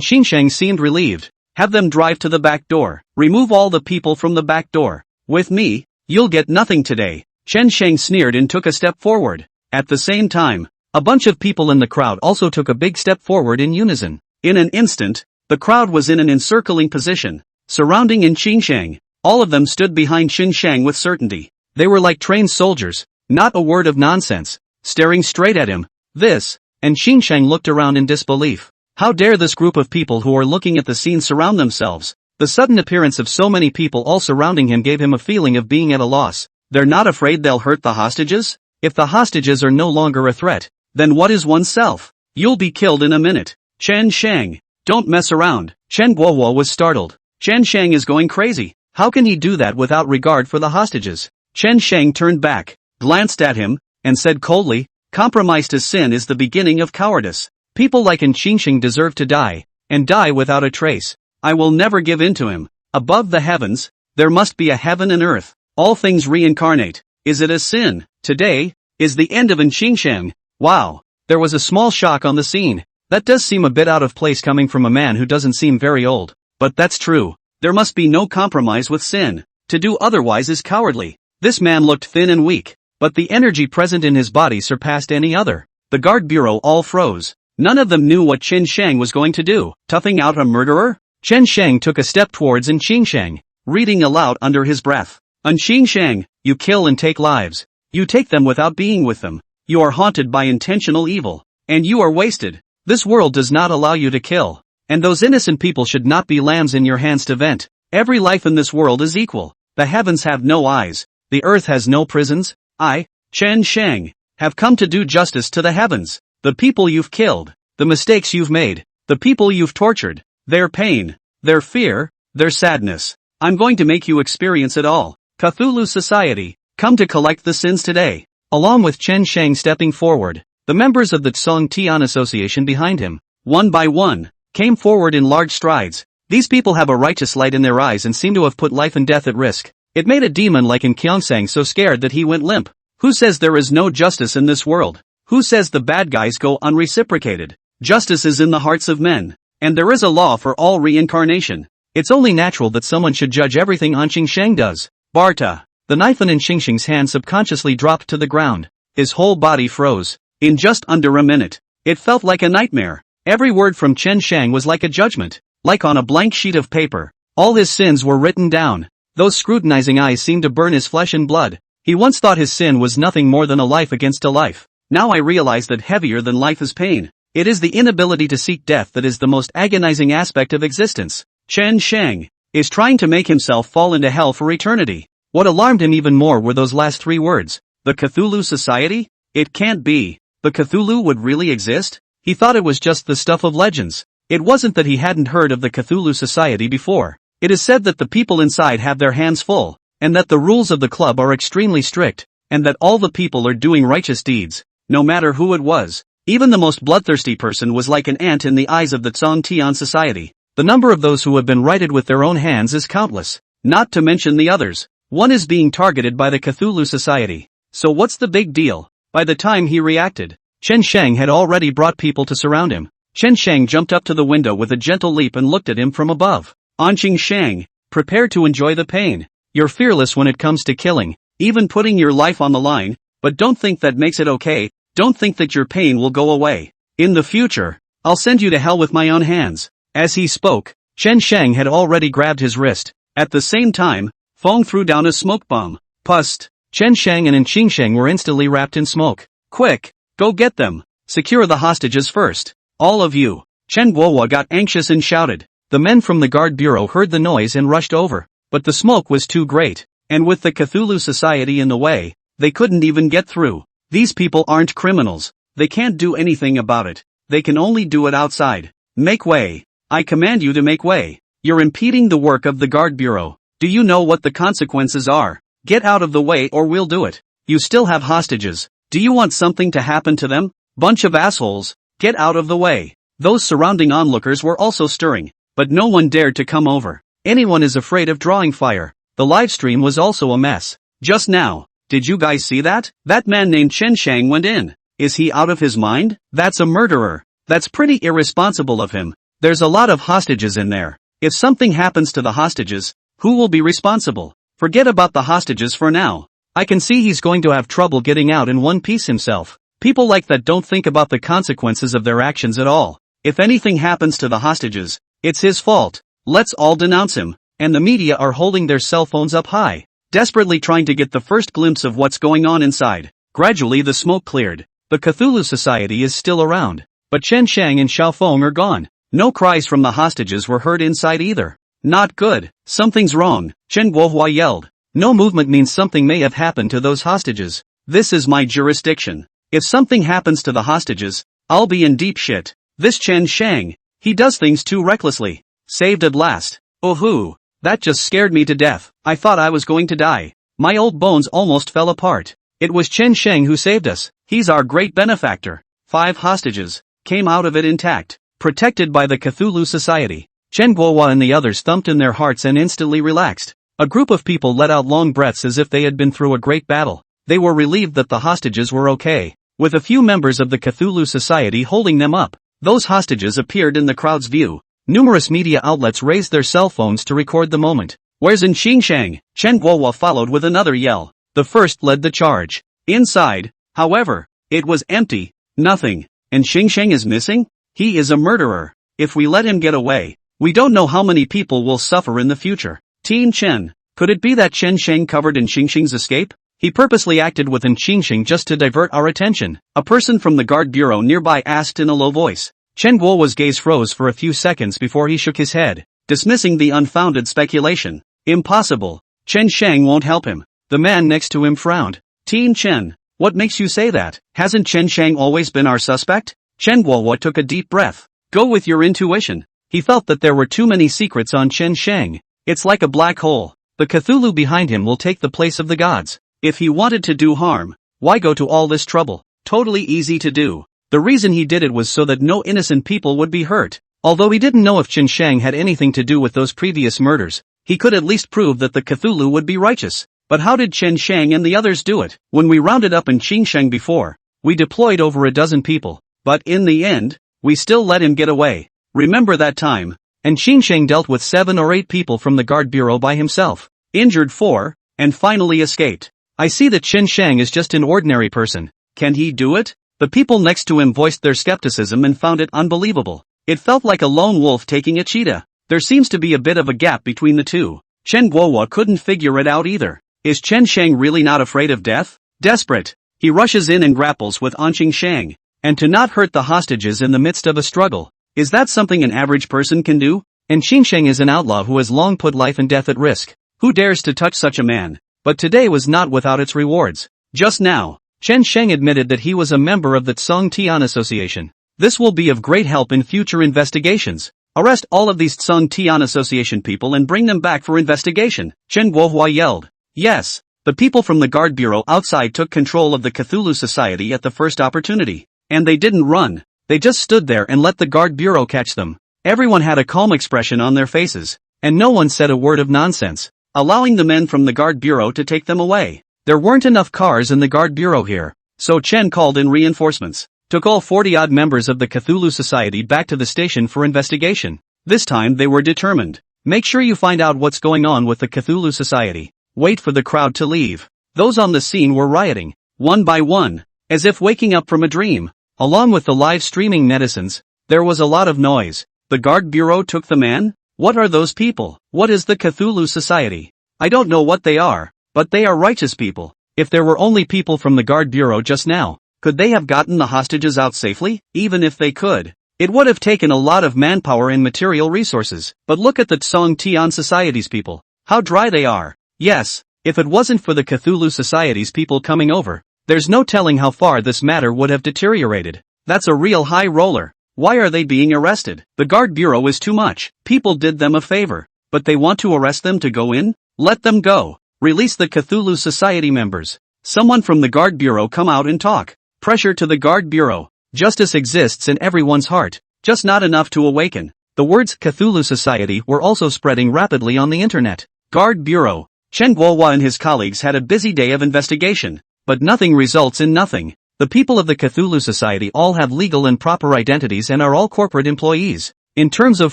Xingsheng seemed relieved. Have them drive to the back door. Remove all the people from the back door. With me, you'll get nothing today. Chen Sheng sneered and took a step forward. At the same time, a bunch of people in the crowd also took a big step forward in unison. In an instant, the crowd was in an encircling position, surrounding in Xingsheng. All of them stood behind Xingsheng with certainty. They were like trained soldiers, not a word of nonsense, staring straight at him. This, and Xingsheng looked around in disbelief. How dare this group of people who are looking at the scene surround themselves? The sudden appearance of so many people all surrounding him gave him a feeling of being at a loss. They're not afraid they'll hurt the hostages? If the hostages are no longer a threat, then what is oneself? You'll be killed in a minute. Chen Shang, don't mess around. Chen Guowo was startled. Chen Shang is going crazy. How can he do that without regard for the hostages? Chen Shang turned back, glanced at him, and said coldly, compromise to sin is the beginning of cowardice. People like in Xingxing deserve to die, and die without a trace. I will never give in to him. Above the heavens, there must be a heaven and earth. All things reincarnate. Is it a sin? Today, is the end of in Xingsheng. Wow. There was a small shock on the scene. That does seem a bit out of place coming from a man who doesn't seem very old. But that's true. There must be no compromise with sin. To do otherwise is cowardly. This man looked thin and weak, but the energy present in his body surpassed any other. The guard bureau all froze. None of them knew what Chen Shang was going to do. Toughing out a murderer? Chen Shang took a step towards An Qingsheng, reading aloud under his breath. An Qingsheng, you kill and take lives. You take them without being with them. You are haunted by intentional evil. And you are wasted. This world does not allow you to kill. And those innocent people should not be lambs in your hands to vent. Every life in this world is equal. The heavens have no eyes. The earth has no prisons. I, Chen Shang, have come to do justice to the heavens. The people you've killed, the mistakes you've made, the people you've tortured, their pain, their fear, their sadness. I'm going to make you experience it all. Cthulhu Society, come to collect the sins today. Along with Chen Shang stepping forward, the members of the Tsong Tian Association behind him, one by one, came forward in large strides. These people have a righteous light in their eyes and seem to have put life and death at risk. It made a demon like in Kyongsang so scared that he went limp. Who says there is no justice in this world? Who says the bad guys go unreciprocated? Justice is in the hearts of men. And there is a law for all reincarnation. It's only natural that someone should judge everything An Qingsheng does. Barta. The knife in Xingxing's hand subconsciously dropped to the ground. His whole body froze. in just under a minute. It felt like a nightmare. Every word from Chen Shang was like a judgment, like on a blank sheet of paper. All his sins were written down. Those scrutinizing eyes seemed to burn his flesh and blood. He once thought his sin was nothing more than a life against a life. Now I realize that heavier than life is pain. It is the inability to seek death that is the most agonizing aspect of existence. Chen Shang is trying to make himself fall into hell for eternity. What alarmed him even more were those last 3 words. The Cthulhu Society? It can't be. The Cthulhu would really exist? He thought it was just the stuff of legends. It wasn't that he hadn't heard of the Cthulhu Society before. It is said that the people inside have their hands full, and that the rules of the club are extremely strict, and that all the people are doing righteous deeds, no matter who it was. Even the most bloodthirsty person was like an ant in the eyes of the Zong Tian Society. The number of those who have been righted with their own hands is countless, not to mention the others. One is being targeted by the Cthulhu Society. So what's the big deal? By the time he reacted, Chen Shang had already brought people to surround him. Chen Shang jumped up to the window with a gentle leap and looked at him from above. Anqing Shang, prepare to enjoy the pain. You're fearless when it comes to killing, even putting your life on the line, but don't think that makes it okay. Don't think that your pain will go away. In the future, I'll send you to hell with my own hands. As he spoke, Chen Shang had already grabbed his wrist. At the same time, Feng threw down a smoke bomb. Pust! Chen Shang and Anqing Shang were instantly wrapped in smoke. Quick! Go get them! Secure the hostages first. All of you! Chen Guohua got anxious and shouted. The men from the guard bureau heard the noise and rushed over. But the smoke was too great, and with the Cthulhu Society in the way, they couldn't even get through. These people aren't criminals. They can't do anything about it. They can only do it outside. Make way. I command you to make way. You're impeding the work of the guard bureau. Do you know what the consequences are? Get out of the way or we'll do it. You still have hostages. Do you want something to happen to them? Bunch of assholes. Get out of the way. Those surrounding onlookers were also stirring, but no one dared to come over. Anyone is afraid of drawing fire. The live stream was also a mess. Just now, did you guys see that? That man named Chen Shang went in. Is he out of his mind? That's a murderer. That's pretty irresponsible of him. There's a lot of hostages in there. If something happens to the hostages, who will be responsible? Forget about the hostages for now. I can see he's going to have trouble getting out in one piece himself. People like that don't think about the consequences of their actions at all. If anything happens to the hostages, it's his fault. Let's all denounce him. And the media are holding their cell phones up high, desperately trying to get the first glimpse of what's going on inside. Gradually the smoke cleared. The Cthulhu Society is still around, but Chen Shang and Xiaofeng are gone. No cries from the hostages were heard inside either. Not good. Something's wrong, Chen Guohua yelled. No movement means something may have happened to those hostages. This is my jurisdiction. If something happens to the hostages, I'll be in deep shit. This Chen Shang, he does things too recklessly. Saved at last. Oh-hoo. That just scared me to death. I thought I was going to die. My old bones almost fell apart. It was Chen Shang who saved us. He's our great benefactor. 5 hostages came out of it intact, protected by the Cthulhu Society. Chen Guohua and the others thumped in their hearts and instantly relaxed. A group of people let out long breaths as if they had been through a great battle. They were relieved that the hostages were okay, with a few members of the Cthulhu Society holding them up. Those hostages appeared in the crowd's view. Numerous media outlets raised their cell phones to record the moment. Where's Anqing Shang? Chen Guohua followed with another yell. The first led the charge. Inside, however, it was empty. Nothing. And Anqing Shang is missing? He is a murderer. If we let him get away, we don't know how many people will suffer in the future. Teen Chen, could it be that Chen Shang covered Anqing Shang's escape? He purposely acted with Anqing Shang just to divert our attention. A person from the guard bureau nearby asked in a low voice. Chen Guohua's gaze froze for a few seconds before he shook his head, dismissing the unfounded speculation. Impossible. Chen Shang won't help him. The man next to him frowned. Teen Chen, what makes you say that? Hasn't Chen Shang always been our suspect? Chen Guohua took a deep breath. Go with your intuition. He felt that there were too many secrets on Chen Shang. It's like a black hole. The Cthulhu behind him will take the place of the gods. If he wanted to do harm, why go to all this trouble? Totally easy to do. The reason he did it was so that no innocent people would be hurt. Although he didn't know if Chen Shang had anything to do with those previous murders, he could at least prove that the Cthulhu would be righteous. But how did Chen Shang and the others do it? When we rounded up Anqing Shang before, we deployed over a dozen people. But in the end, we still let him get away. Remember that time? Anqing Shang dealt with 7 or 8 people from the guard bureau by himself, injured 4, and finally escaped. I see that Chen Shang is just an ordinary person. Can he do it? The people next to him voiced their skepticism and found it unbelievable. It felt like a lone wolf taking a cheetah. There seems to be a bit of a gap between the two. Chen Guohua couldn't figure it out either. Is Chen Shang really not afraid of death? Desperate, he rushes in and grapples with Anqing Shang. And to not hurt the hostages in the midst of a struggle. Is that something an average person can do? And Qingsheng is an outlaw who has long put life and death at risk. Who dares to touch such a man? But today was not without its rewards. Just now, Chen Sheng admitted that he was a member of the Tsong Tian Association. This will be of great help in future investigations. Arrest all of these Tsong Tian Association people and bring them back for investigation, Chen Guohua yelled. Yes, the people from the guard bureau outside took control of the Cthulhu Society at the first opportunity. And they didn't run. They just stood there and let the guard bureau catch them. Everyone had a calm expression on their faces. And no one said a word of nonsense, allowing the men from the guard bureau to take them away. There weren't enough cars in the guard bureau here. So Chen called in reinforcements. Took all 40-odd members of the Cthulhu Society back to the station for investigation. This time they were determined. Make sure you find out what's going on with the Cthulhu Society. Wait for the crowd to leave. Those on the scene were rioting, one by one, as if waking up from a dream. Along with the live streaming netizens, there was a lot of noise. The guard bureau took the man? What are those people? What is the Cthulhu Society? I don't know what they are, but they are righteous people. If there were only people from the guard bureau just now, could they have gotten the hostages out safely? Even if they could, it would have taken a lot of manpower and material resources. But look at the Tsong Tian Society's people. How dry they are. Yes, if it wasn't for the Cthulhu Society's people coming over, there's no telling how far this matter would have deteriorated. That's a real high roller. Why are they being arrested? The guard bureau is too much. People did them a favor. But they want to arrest them to go in? Let them go. Release the Cthulhu Society members. Someone from the guard bureau come out and talk. Pressure to the guard bureau. Justice exists in everyone's heart, just not enough to awaken. The words Cthulhu Society were also spreading rapidly on the internet. Guard bureau. Chen Guohua and his colleagues had a busy day of investigation. But nothing results in nothing. The people of the Cthulhu Society all have legal and proper identities and are all corporate employees. In terms of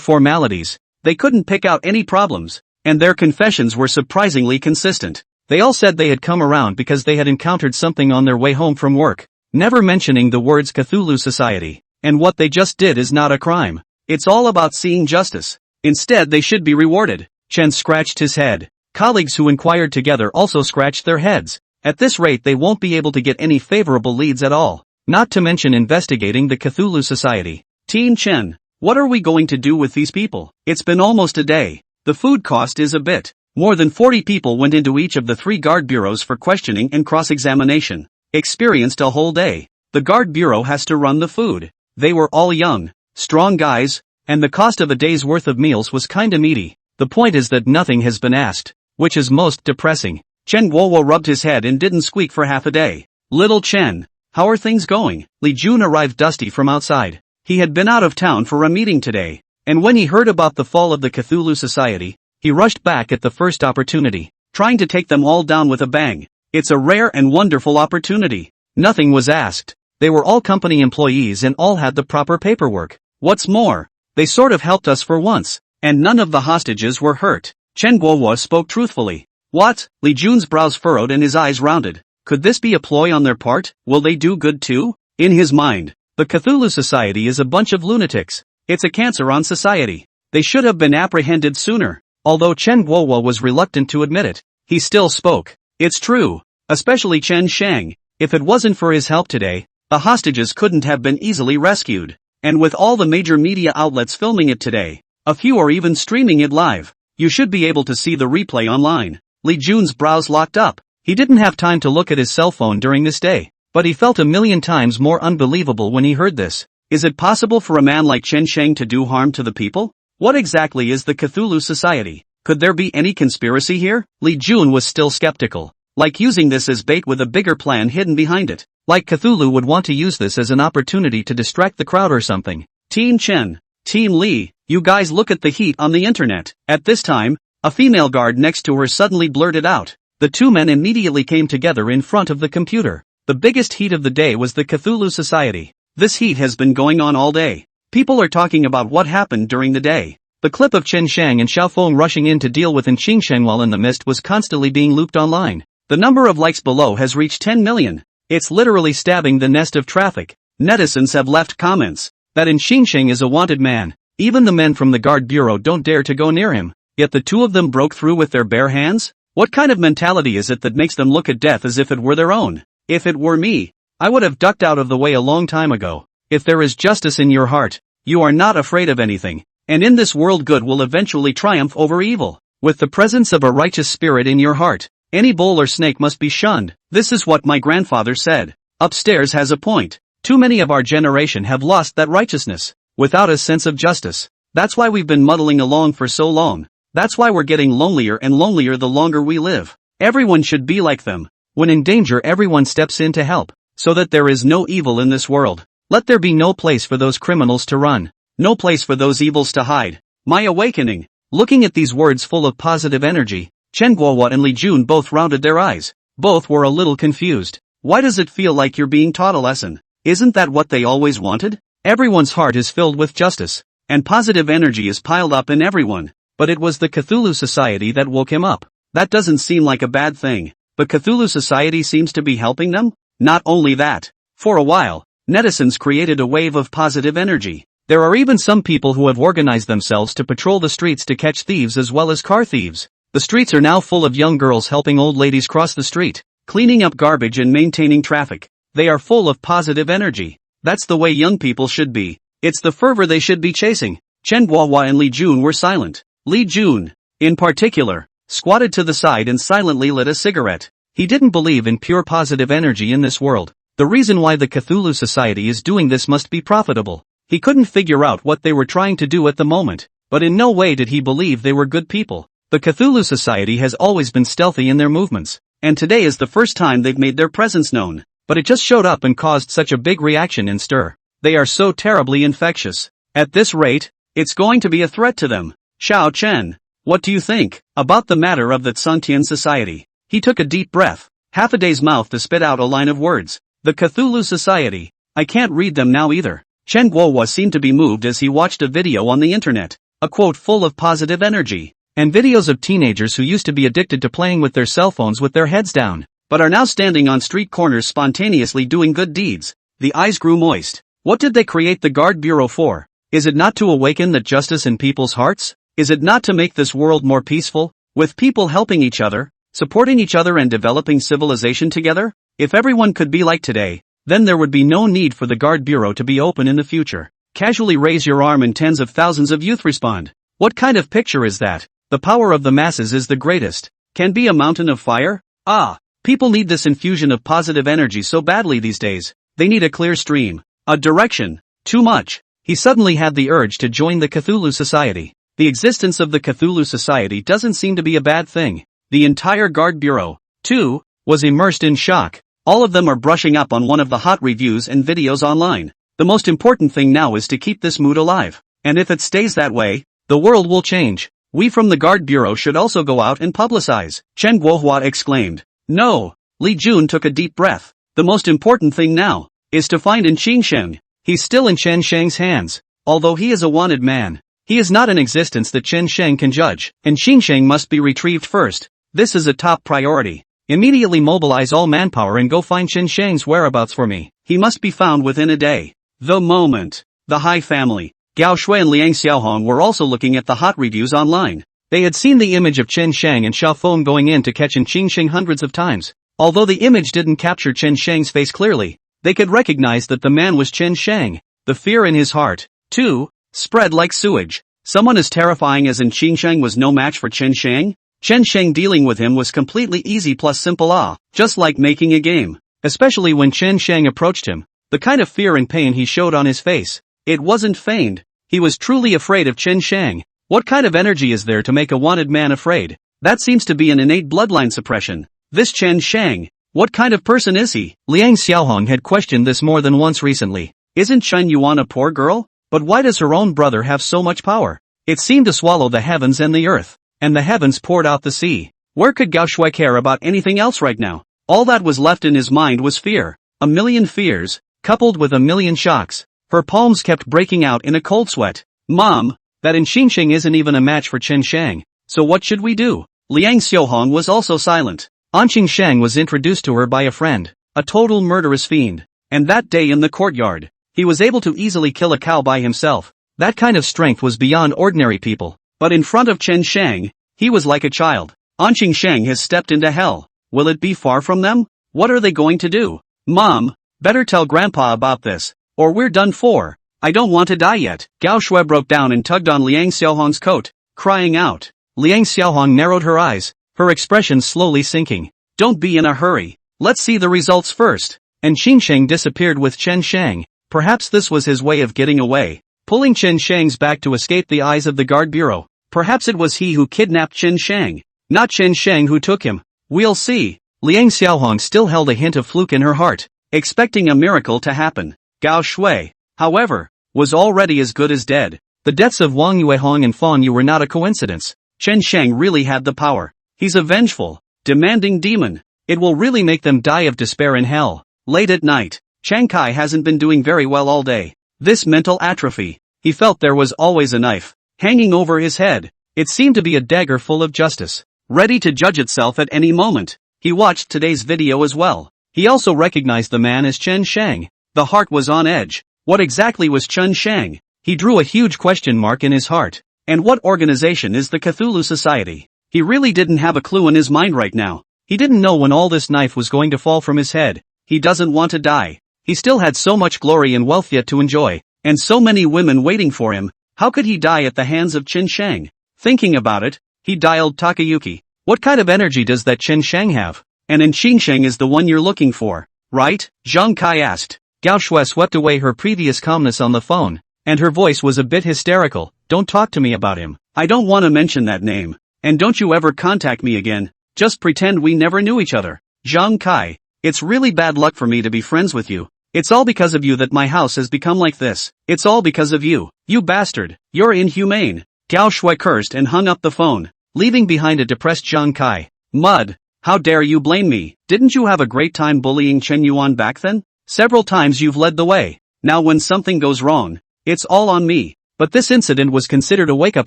formalities, they couldn't pick out any problems, and their confessions were surprisingly consistent. They all said they had come around because they had encountered something on their way home from work, never mentioning the words Cthulhu Society. And what they just did is not a crime. It's all about seeing justice. Instead they should be rewarded. Chen scratched his head. Colleagues who inquired together also scratched their heads. At this rate they won't be able to get any favorable leads at all, not to mention investigating the Cthulhu Society. Team Chen, what are we going to do with these people? It's been almost a day. The food cost is a bit. More than 40 people went into each of the 3 guard bureaus for questioning and cross-examination. Experienced a whole day. The guard bureau has to run the food. They were all young, strong guys, and the cost of a day's worth of meals was kinda meaty. The point is that nothing has been asked, which is most depressing. Chen Guohua rubbed his head and didn't squeak for half a day. Little Chen, how are things going? Li Jun arrived dusty from outside. He had been out of town for a meeting today, and when he heard about the fall of the Cthulhu Society, he rushed back at the first opportunity, trying to take them all down with a bang. It's a rare and wonderful opportunity. Nothing was asked. They were all company employees and all had the proper paperwork. What's more, they sort of helped us for once, and none of the hostages were hurt. Chen Guohua spoke truthfully. What? Li Jun's brows furrowed and his eyes rounded. Could this be a ploy on their part? Will they do good too? In his mind, the Cthulhu Society is a bunch of lunatics. It's a cancer on society. They should have been apprehended sooner. Although Chen Guohua was reluctant to admit it, he still spoke. It's true. Especially Chen Shang. If it wasn't for his help today, the hostages couldn't have been easily rescued. And with all the major media outlets filming it today, a few are even streaming it live. You should be able to see the replay online. Li Jun's brows locked up. He didn't have time to look at his cell phone during this day, but he felt a million times more unbelievable when he heard this. Is it possible for a man like Chen Sheng to do harm to the people? What exactly is the Cthulhu Society? Could there be any conspiracy here? Li Jun was still skeptical. Like using this as bait with a bigger plan hidden behind it. Like Cthulhu would want to use this as an opportunity to distract the crowd or something. Team Chen, Team Li, you guys look at the heat on the internet. At this time, a female guard next to her suddenly blurted out. The two men immediately came together in front of the computer. The biggest heat of the day was the Cthulhu Society. This heat has been going on all day. People are talking about what happened during the day. The clip of Chen Shang and Xiaofeng rushing in to deal with Qingsheng while in the mist was constantly being looped online. The number of likes below has reached 10 million. It's literally stabbing the nest of traffic. Netizens have left comments that in Xingsheng is a wanted man. Even the men from the guard bureau don't dare to go near him. Yet the two of them broke through with their bare hands? What kind of mentality is it that makes them look at death as if it were their own? If it were me, I would have ducked out of the way a long time ago. If there is justice in your heart, you are not afraid of anything. And in this world good will eventually triumph over evil. With the presence of a righteous spirit in your heart, any bull or snake must be shunned. This is what my grandfather said. Upstairs has a point. Too many of our generation have lost that righteousness, without a sense of justice. That's why we've been muddling along for so long. That's why we're getting lonelier and lonelier the longer we live. Everyone should be like them. When in danger, everyone steps in to help, so that there is no evil in this world. Let there be no place for those criminals to run. No place for those evils to hide. My awakening. Looking at these words full of positive energy, Chen Guohua and Li Jun both rounded their eyes. Both were a little confused. Why does it feel like you're being taught a lesson? Isn't that what they always wanted? Everyone's heart is filled with justice, and positive energy is piled up in everyone. But it was the Cthulhu Society that woke him up. That doesn't seem like a bad thing. But Cthulhu Society seems to be helping them? Not only that. For a while, netizens created a wave of positive energy. There are even some people who have organized themselves to patrol the streets to catch thieves as well as car thieves. The streets are now full of young girls helping old ladies cross the street, cleaning up garbage and maintaining traffic. They are full of positive energy. That's the way young people should be. It's the fervor they should be chasing. Chen Guohua and Li Jun were silent. Li Jun, in particular, squatted to the side and silently lit a cigarette. He didn't believe in pure positive energy in this world. The reason why the Cthulhu Society is doing this must be profitable. He couldn't figure out what they were trying to do at the moment, but in no way did he believe they were good people. The Cthulhu Society has always been stealthy in their movements, and today is the first time they've made their presence known. But it just showed up and caused such a big reaction and stir. They are so terribly infectious. At this rate, it's going to be a threat to them. Xiao Chen, what do you think about the matter of the Tsuntian Society? He took a deep breath, half a day's mouth to spit out a line of words. The Cthulhu Society. I can't read them now either. Chen Guohua seemed to be moved as he watched a video on the internet, a quote full of positive energy, and videos of teenagers who used to be addicted to playing with their cell phones with their heads down, but are now standing on street corners spontaneously doing good deeds. The eyes grew moist. What did they create the Guard Bureau for? Is it not to awaken the justice in people's hearts? Is it not to make this world more peaceful, with people helping each other, supporting each other and developing civilization together? If everyone could be like today, then there would be no need for the Guard Bureau to be open in the future. Casually raise your arm and tens of thousands of youth respond. What kind of picture is that? The power of the masses is the greatest. Can be a mountain of fire? Ah, people need this infusion of positive energy so badly these days. They need a clear stream, a direction. Too much. He suddenly had the urge to join the Cthulhu Society. The existence of the Cthulhu Society doesn't seem to be a bad thing. The entire Guard Bureau, too, was immersed in shock. All of them are brushing up on one of the hot reviews and videos online. The most important thing now is to keep this mood alive. And if it stays that way, the world will change. We from the Guard Bureau should also go out and publicize. Chen Guohua exclaimed. No. Li Jun took a deep breath. The most important thing now is to find in Xingsheng. He's still in Chen Sheng's hands. Although he is a wanted man, he is not an existence that Chen Sheng can judge, and Xingsheng must be retrieved first. This is a top priority. Immediately mobilize all manpower and go find Chen Sheng's whereabouts for me. He must be found within a day. The moment. The Hai family, Gao Shui and Liang Xiaohong were also looking at the hot reviews online. They had seen the image of Chen Sheng and Xiao Feng going in to catch in Xingsheng hundreds of times. Although the image didn't capture Chen Sheng's face clearly, they could recognize that the man was Chen Sheng. The fear in his heart, too, spread like sewage. Someone as terrifying as in Xingsheng was no match for Chen Sheng? Chen Sheng dealing with him was completely easy plus simple just like making a game. Especially when Chen Sheng approached him. The kind of fear and pain he showed on his face. It wasn't feigned. He was truly afraid of Chen Sheng. What kind of energy is there to make a wanted man afraid? That seems to be an innate bloodline suppression. This Chen Sheng, what kind of person is he? Liang Xiaohong had questioned this more than once recently. Isn't Chen Yuan a poor girl? But why does her own brother have so much power? It seemed to swallow the heavens and the earth. And the heavens poured out the sea. Where could Gao Shui care about anything else right now? All that was left in his mind was fear. A million fears, coupled with a million shocks. Her palms kept breaking out in a cold sweat. Mom, that in Xingsheng isn't even a match for Chen Sheng. So what should we do? Liang Xiaohong was also silent. An Xingsheng was introduced to her by a friend. a total murderous fiend. And that day in the courtyard, he was able to easily kill a cow by himself. That kind of strength was beyond ordinary people. But in front of Chen Shang, he was like a child. Anqing Shang has stepped into hell. Will it be far from them? What are they going to do? Mom, better tell Grandpa about this, or we're done for. I don't want to die yet. Gao Shui broke down and tugged on Liang Xiaohong's coat, crying out. Liang Xiaohong narrowed her eyes, her expression slowly sinking. Don't be in a hurry. Let's see the results first. And Qin Sheng disappeared with Chen Shang. Perhaps this was his way of getting away, pulling Chen Shang's back to escape the eyes of the guard bureau. Perhaps it was he who kidnapped Chen Shang, not Chen Shang who took him. We'll see. Liang Xiaohong still held a hint of fluke in her heart, expecting a miracle to happen. Gao Shui, however, was already as good as dead. The deaths of Wang Yuehong and Fan Yu were not a coincidence. Chen Shang really had the power. He's a vengeful, demanding demon. It will really make them die of despair in hell. Late at night, Chiang Kai hasn't been doing very well all day. This mental atrophy. He felt there was always a knife hanging over his head. It seemed to be a dagger full of justice, ready to judge itself at any moment. He watched today's video as well. He also recognized the man as Chen Shang. The heart was on edge. What exactly was Chen Shang? He drew a huge question mark in his heart. And what organization is the Cthulhu Society? He really didn't have a clue in his mind right now. He didn't know when all this knife was going to fall from his head. He doesn't want to die. He still had so much glory and wealth yet to enjoy, and so many women waiting for him. How could he die at the hands of Chen Shang? Thinking about it, he dialed Takayuki. What kind of energy does that Chen Shang have? And Qin Shang is the one you're looking for, right? Zhang Kai asked. Gao Shui swept away her previous calmness on the phone, and her voice was a bit hysterical. Don't talk to me about him. I don't want to mention that name. And don't you ever contact me again. Just pretend we never knew each other. Zhang Kai, it's really bad luck for me to be friends with you. It's all because of you that my house has become like this. It's all because of you. You bastard. You're inhumane. Gao Shui cursed and hung up the phone, leaving behind a depressed Zhang Kai. Mud. How dare you blame me? Didn't you have a great time bullying Chen Yuan back then? Several times you've led the way. Now when something goes wrong, it's all on me. But this incident was considered a wake-up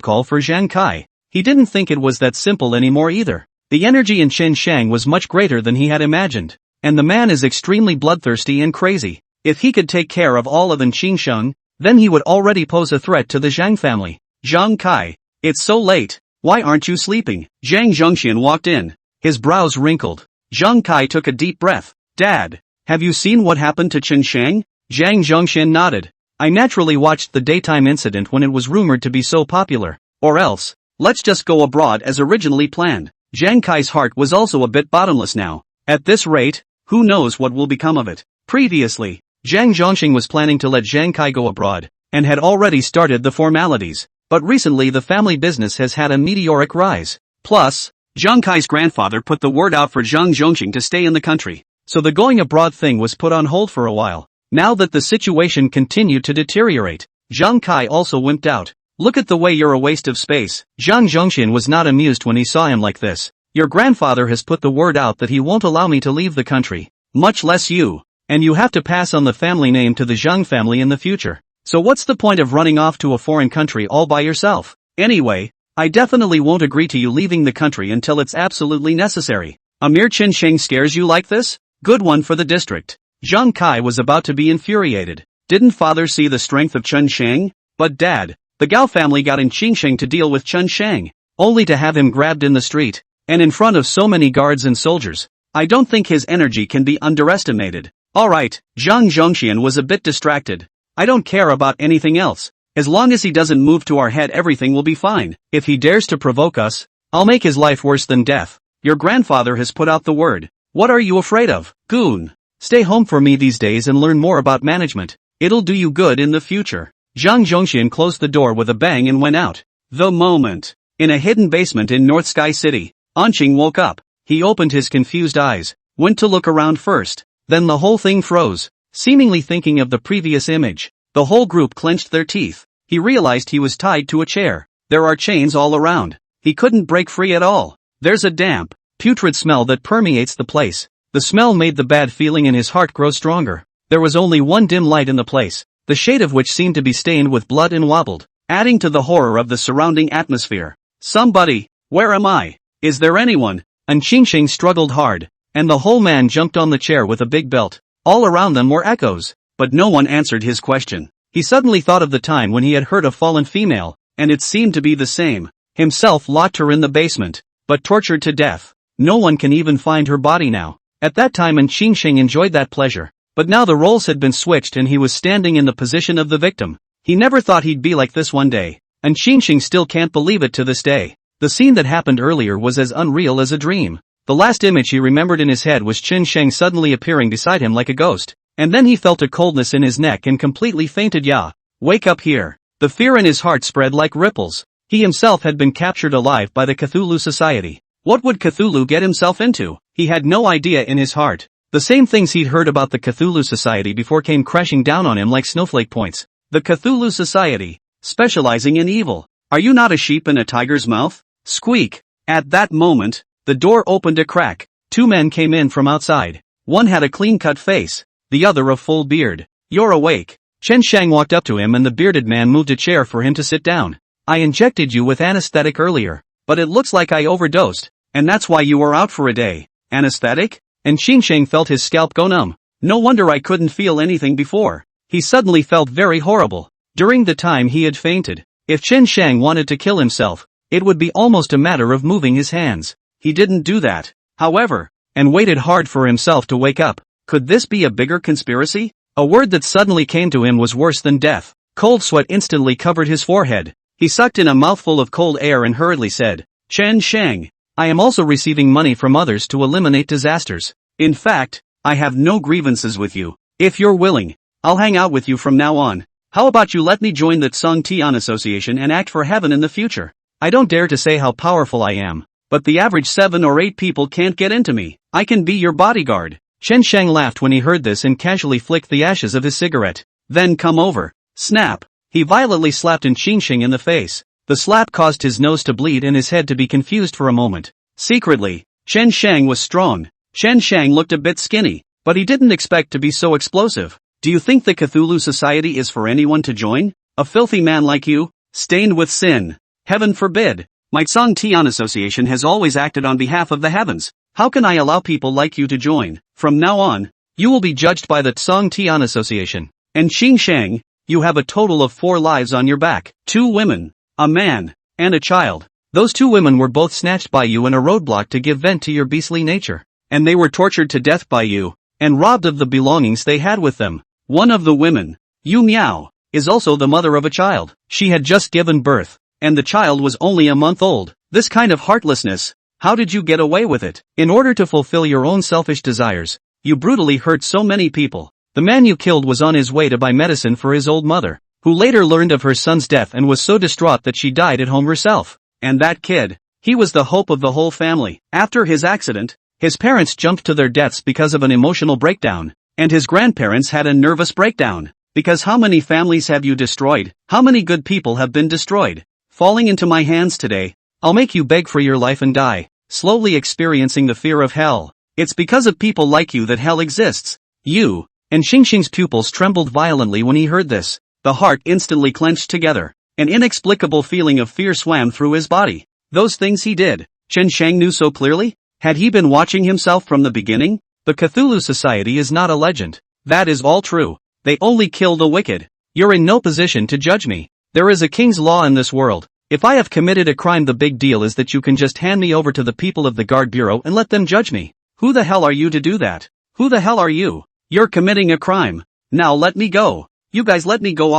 call for Zhang Kai. He didn't think it was that simple anymore either. The energy in Chen Shang was much greater than he had imagined. And the man is extremely bloodthirsty and crazy. If he could take care of all of Qin Shang, then he would already pose a threat to the Zhang family. Zhang Kai, it's so late. Why aren't you sleeping? Zhang Zhongxian walked in, his brows wrinkled. Zhang Kai took a deep breath. Dad, have you seen what happened to Chen Shang? Zhang Zhongxian nodded. I naturally watched the daytime incident when it was rumored to be so popular. Or else, let's just go abroad as originally planned. Zhang Kai's heart was also a bit bottomless now. At this rate, who knows what will become of it. Previously, Zhang Zhongxing was planning to let Zhang Kai go abroad, and had already started the formalities. But recently the family business has had a meteoric rise. Plus, Zhang Kai's grandfather put the word out for Zhang Zhongxing to stay in the country. So the going abroad thing was put on hold for a while. Now that the situation continued to deteriorate, Zhang Kai also wimped out. Look at the way you're a waste of space. Zhang Zhongxian was not amused when he saw him like this. Your grandfather has put the word out that he won't allow me to leave the country. Much less you. And you have to pass on the family name to the Zhang family in the future. So what's the point of running off to a foreign country all by yourself? Anyway, I definitely won't agree to you leaving the country until it's absolutely necessary. A mere Chen Shang scares you like this? Good one for the district. Zhang Kai was about to be infuriated. Didn't father see the strength of Chen Shang? But dad, the Gao family got in Qin Shang to deal with Chen Shang, only to have him grabbed in the street, and in front of so many guards and soldiers. I don't think his energy can be underestimated. Alright, Zhang Zhongxian was a bit distracted. I don't care about anything else. As long as he doesn't move to our head everything will be fine. If he dares to provoke us, I'll make his life worse than death. Your grandfather has put out the word. What are you afraid of, goon? Stay home for me these days and learn more about management. It'll do you good in the future. Zhang Zhongxian closed the door with a bang and went out. The moment. In a hidden basement in North Sky City, Anqing woke up. He opened his confused eyes, went to look around first, then the whole thing froze, seemingly thinking of the previous image. The whole group clenched their teeth. He realized he was tied to a chair. There are chains all around. He couldn't break free at all. There's a damp, putrid smell that permeates the place. The smell made the bad feeling in his heart grow stronger. There was only one dim light in the place, the shade of which seemed to be stained with blood and wobbled, adding to the horror of the surrounding atmosphere. Somebody, where am I? Is there anyone? Qin Shang struggled hard. and the whole man jumped on the chair with a big belt. All around them were echoes, but no one answered his question. He suddenly thought of the time when he had hurt a fallen female, and it seemed to be the same. Himself locked her in the basement, but tortured to death. No one can even find her body now. At that time Qingsheng enjoyed that pleasure, but now the roles had been switched and he was standing in the position of the victim. He never thought he'd be like this one day, and Qingsheng still can't believe it to this day. The scene that happened earlier was as unreal as a dream. The last image he remembered in his head was Qingsheng suddenly appearing beside him like a ghost, and then he felt a coldness in his neck and completely fainted. "Yeah, wake up here." The fear in his heart spread like ripples. He himself had been captured alive by the Cthulhu Society. What would Cthulhu get himself into? He had no idea in his heart. The same things he'd heard about the Cthulhu Society before came crashing down on him like snowflake points. The Cthulhu Society, specializing in evil. Are you not a sheep in a tiger's mouth? Squeak. At that moment, the door opened a crack. Two men came in from outside. One had a clean-cut face, the other a full beard. "You're awake." Chen Shang walked up to him and the bearded man moved a chair for him to sit down. "I injected you with anesthetic earlier, but it looks like I overdosed, and that's why you were out for a day." "Anesthetic?" And Qingsheng felt his scalp go numb. No wonder I couldn't feel anything before. He suddenly felt very horrible. During the time he had fainted, if Chen Shang wanted to kill himself, it would be almost a matter of moving his hands. He didn't do that, however, and waited hard for himself to wake up. Could this be a bigger conspiracy? A word that suddenly came to him was worse than death. Cold sweat instantly covered his forehead. He sucked in a mouthful of cold air and hurriedly said, "Chen Shang, I am also receiving money from others to eliminate disasters. In fact, I have no grievances with you. If you're willing, I'll hang out with you from now on. How about you let me join the Tsung Tian Association and act for heaven in the future? I don't dare to say how powerful I am, but the average 7 or 8 people can't get into me. I can be your bodyguard." Chen Shang laughed when he heard this and casually flicked the ashes of his cigarette. "Then come over." Snap. He violently slapped Qingsheng in the face. The slap caused his nose to bleed and his head to be confused for a moment. Secretly, Chen Shang was strong. Chen Shang looked a bit skinny, but he didn't expect to be so explosive. "Do you think the Cthulhu Society is for anyone to join? A filthy man like you? Stained with sin? Heaven forbid. My Tsung Tian Association has always acted on behalf of the heavens. How can I allow people like you to join? From now on, you will be judged by the Tsung Tian Association. And Qingsheng, you have a total of 4 lives on your back. 2 women, a man, and a child. Those 2 women were both snatched by you in a roadblock to give vent to your beastly nature. And they were tortured to death by you, and robbed of the belongings they had with them. One of the women, Yu Miao, is also the mother of a child. She had just given birth, and the child was only a month old. This kind of heartlessness, how did you get away with it? In order to fulfill your own selfish desires, you brutally hurt so many people. The man you killed was on his way to buy medicine for his old mother, who later learned of her son's death and was so distraught that she died at home herself. And that kid, he was the hope of the whole family. After his accident, his parents jumped to their deaths because of an emotional breakdown, and his grandparents had a nervous breakdown. Because how many families have you destroyed? How many good people have been destroyed? Falling into my hands today, I'll make you beg for your life and die, slowly experiencing the fear of hell. It's because of people like you that hell exists. You." And Qingsheng's pupils trembled violently when he heard this. The heart instantly clenched together. An inexplicable feeling of fear swam through his body. Those things he did, Chen Shang knew so clearly? Had he been watching himself from the beginning? The Cthulhu Society is not a legend. That is all true. They only kill the wicked. You're in no position to judge me. There is a king's law in this world. If I have committed a crime, the big deal is that you can just hand me over to the people of the Guard Bureau and let them judge me. Who the hell are you to do that? Who the hell are you? You're committing a crime. Now let me go. You guys let me go,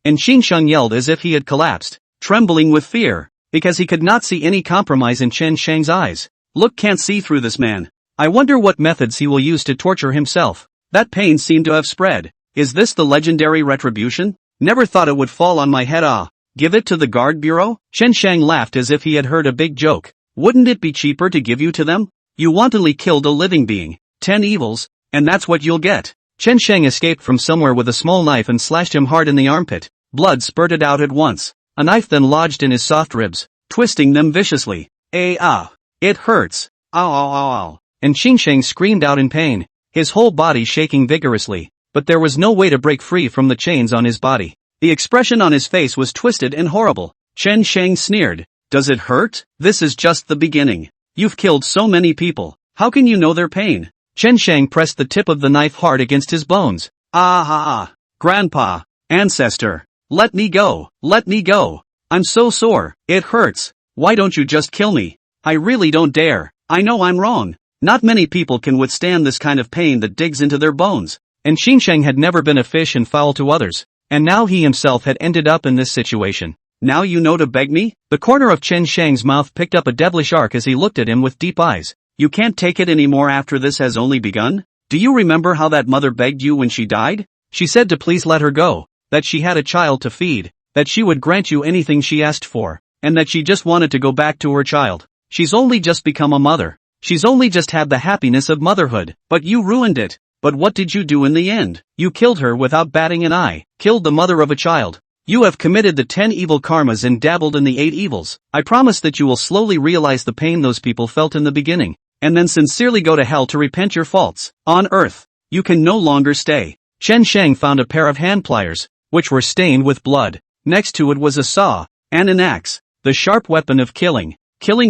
And Qingsheng yelled as if he had collapsed, trembling with fear, because he could not see any compromise in Chen Shang's eyes. Look, can't see through this man. I wonder what methods he will use to torture himself. That pain seemed to have spread. Is this the legendary retribution? Never thought it would fall on my head. Give it to the Guard Bureau? Chen Shang laughed as if he had heard a big joke. Wouldn't it be cheaper to give you to them? You wantonly killed a living being. 10 evils, and that's what you'll get. Chen Shang escaped from somewhere with a small knife and slashed him hard in the armpit. Blood spurted out at once. A knife then lodged in his soft ribs, twisting them viciously. It hurts. Ow. And Qingsheng screamed out in pain, his whole body shaking vigorously, but there was no way to break free from the chains on his body. The expression on his face was twisted and horrible. Chen Shang sneered. Does it hurt? This is just the beginning. You've killed so many people. How can you know their pain? Chen Shang pressed the tip of the knife hard against his bones. Ah. Grandpa. Ancestor. Let me go. Let me go. I'm so sore. It hurts. Why don't you just kill me? I really don't dare. I know I'm wrong. Not many people can withstand this kind of pain that digs into their bones. And Xingsheng had never been a fish and foul to others. And now he himself had ended up in this situation. Now you know to beg me? The corner of Chen Shang's mouth picked up a devilish arc as he looked at him with deep eyes. You can't take it anymore after this has only begun? Do you remember how that mother begged you when she died? She said to please let her go, that she had a child to feed, that she would grant you anything she asked for, and that she just wanted to go back to her child. She's only just become a mother. She's only just had the happiness of motherhood, but you ruined it. But what did you do in the end? You killed her without batting an eye, killed the mother of a child. You have committed the 10 evil karmas and dabbled in the 8 evils. I promise that you will slowly realize the pain those people felt in the beginning, and then sincerely go to hell to repent your faults. On earth, you can no longer stay. Chen Shang found a pair of hand pliers, which were stained with blood. Next to it was a saw, and an axe, the sharp weapon of killing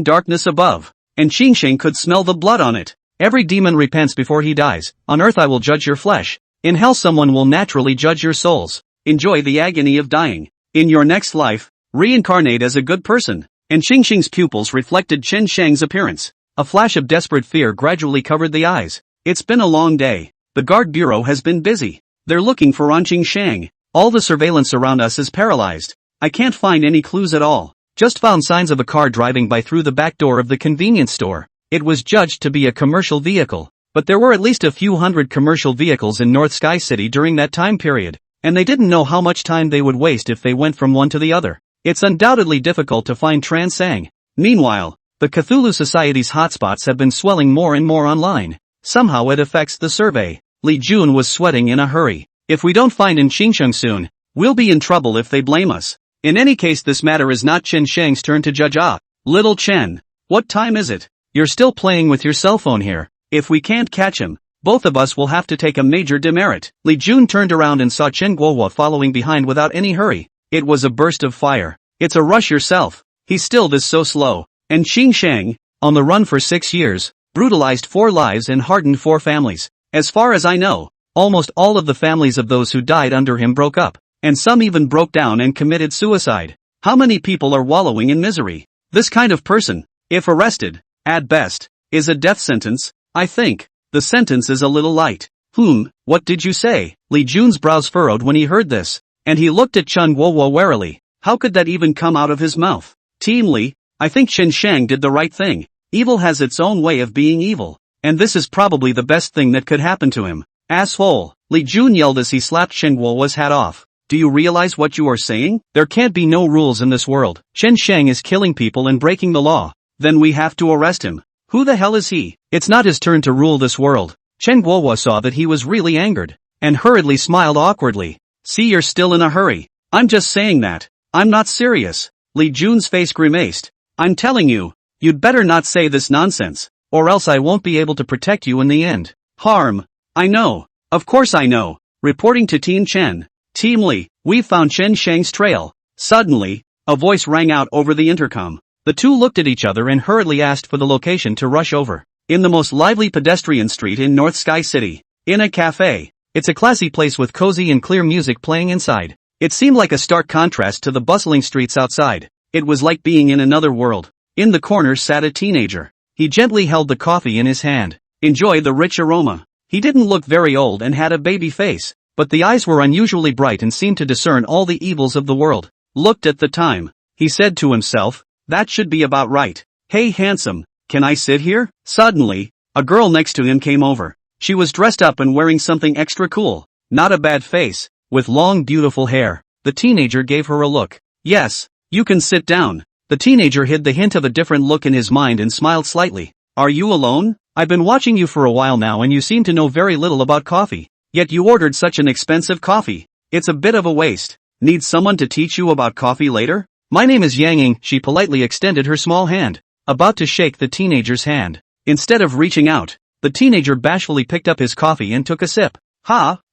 darkness above. And Xingsheng could smell the blood on it. Every demon repents before he dies. On earth I will judge your flesh. In hell someone will naturally judge your souls. Enjoy the agony of dying. In your next life, reincarnate as a good person. And Xingsheng's pupils reflected Chen Shang's appearance. A flash of desperate fear gradually covered the eyes. It's been a long day. The guard bureau has been busy. They're looking for Xingsheng. All the surveillance around us is paralyzed. I can't find any clues at all. Just found signs of a car driving by through the back door of the convenience store. It was judged to be a commercial vehicle, but there were at least a few hundred commercial vehicles in North Sky City during that time period, and they didn't know how much time they would waste if they went from one to the other. It's undoubtedly difficult to find Tran Sang. Meanwhile, the Cthulhu Society's hotspots have been swelling more and more online. Somehow it affects the survey. Li Jun was sweating in a hurry. If we don't find in Xingsheng soon, we'll be in trouble if they blame us. In any case, this matter is not Chen Shang's turn to judge. Little Chen, what time is it? You're still playing with your cell phone here. If we can't catch him, both of us will have to take a major demerit. Li Jun turned around and saw Chen Guohua following behind without any hurry. It was a burst of fire. It's a rush yourself. He still is so slow. And Xingsheng, on the run for 6 years, brutalized 4 lives and hardened 4 families. As far as I know, almost all of the families of those who died under him broke up. And some even broke down and committed suicide. How many people are wallowing in misery? This kind of person, if arrested, at best, is a death sentence. I think the sentence is a little light. What did you say? Li Jun's brows furrowed when he heard this, and he looked at Chen Guohua warily. How could that even come out of his mouth? Team Li, I think Chen Shang did the right thing. Evil has its own way of being evil, and this is probably the best thing that could happen to him. Asshole! Li Jun yelled as he slapped Chen Guohua's hat off. Do you realize what you are saying? There can't be no rules in this world. Chen Shang is killing people and breaking the law. Then we have to arrest him. Who the hell is he? It's not his turn to rule this world. Chen Guohua saw that he was really angered, and hurriedly smiled awkwardly. See, you're still in a hurry. I'm just saying that. I'm not serious. Li Jun's face grimaced. I'm telling you, you'd better not say this nonsense, or else I won't be able to protect you in the end. Harm. I know. Of course I know. Reporting to Team Chen. Team Li, we've found Chen Shang's trail. Suddenly, a voice rang out over the intercom. The two looked at each other and hurriedly asked for the location to rush over. In the most lively pedestrian street in North Sky City. In a cafe. It's a classy place with cozy and clear music playing inside. It seemed like a stark contrast to the bustling streets outside. It was like being in another world. In the corner sat a teenager. He gently held the coffee in his hand. Enjoy the rich aroma. He didn't look very old and had a baby face. But the eyes were unusually bright and seemed to discern all the evils of the world. Looked at the time. He said to himself, that should be about right. Hey handsome, can I sit here? Suddenly, a girl next to him came over. She was dressed up and wearing something extra cool. Not a bad face, with long beautiful hair. The teenager gave her a look. Yes, you can sit down. The teenager hid the hint of a different look in his mind and smiled slightly. Are you alone? I've been watching you for a while now and you seem to know very little about coffee. Yet you ordered such an expensive coffee. It's a bit of a waste. Need someone to teach you about coffee later? My name is Yang Ying. She politely extended her small hand, about to shake the teenager's hand. Instead of reaching out, the teenager bashfully picked up his coffee and took a sip.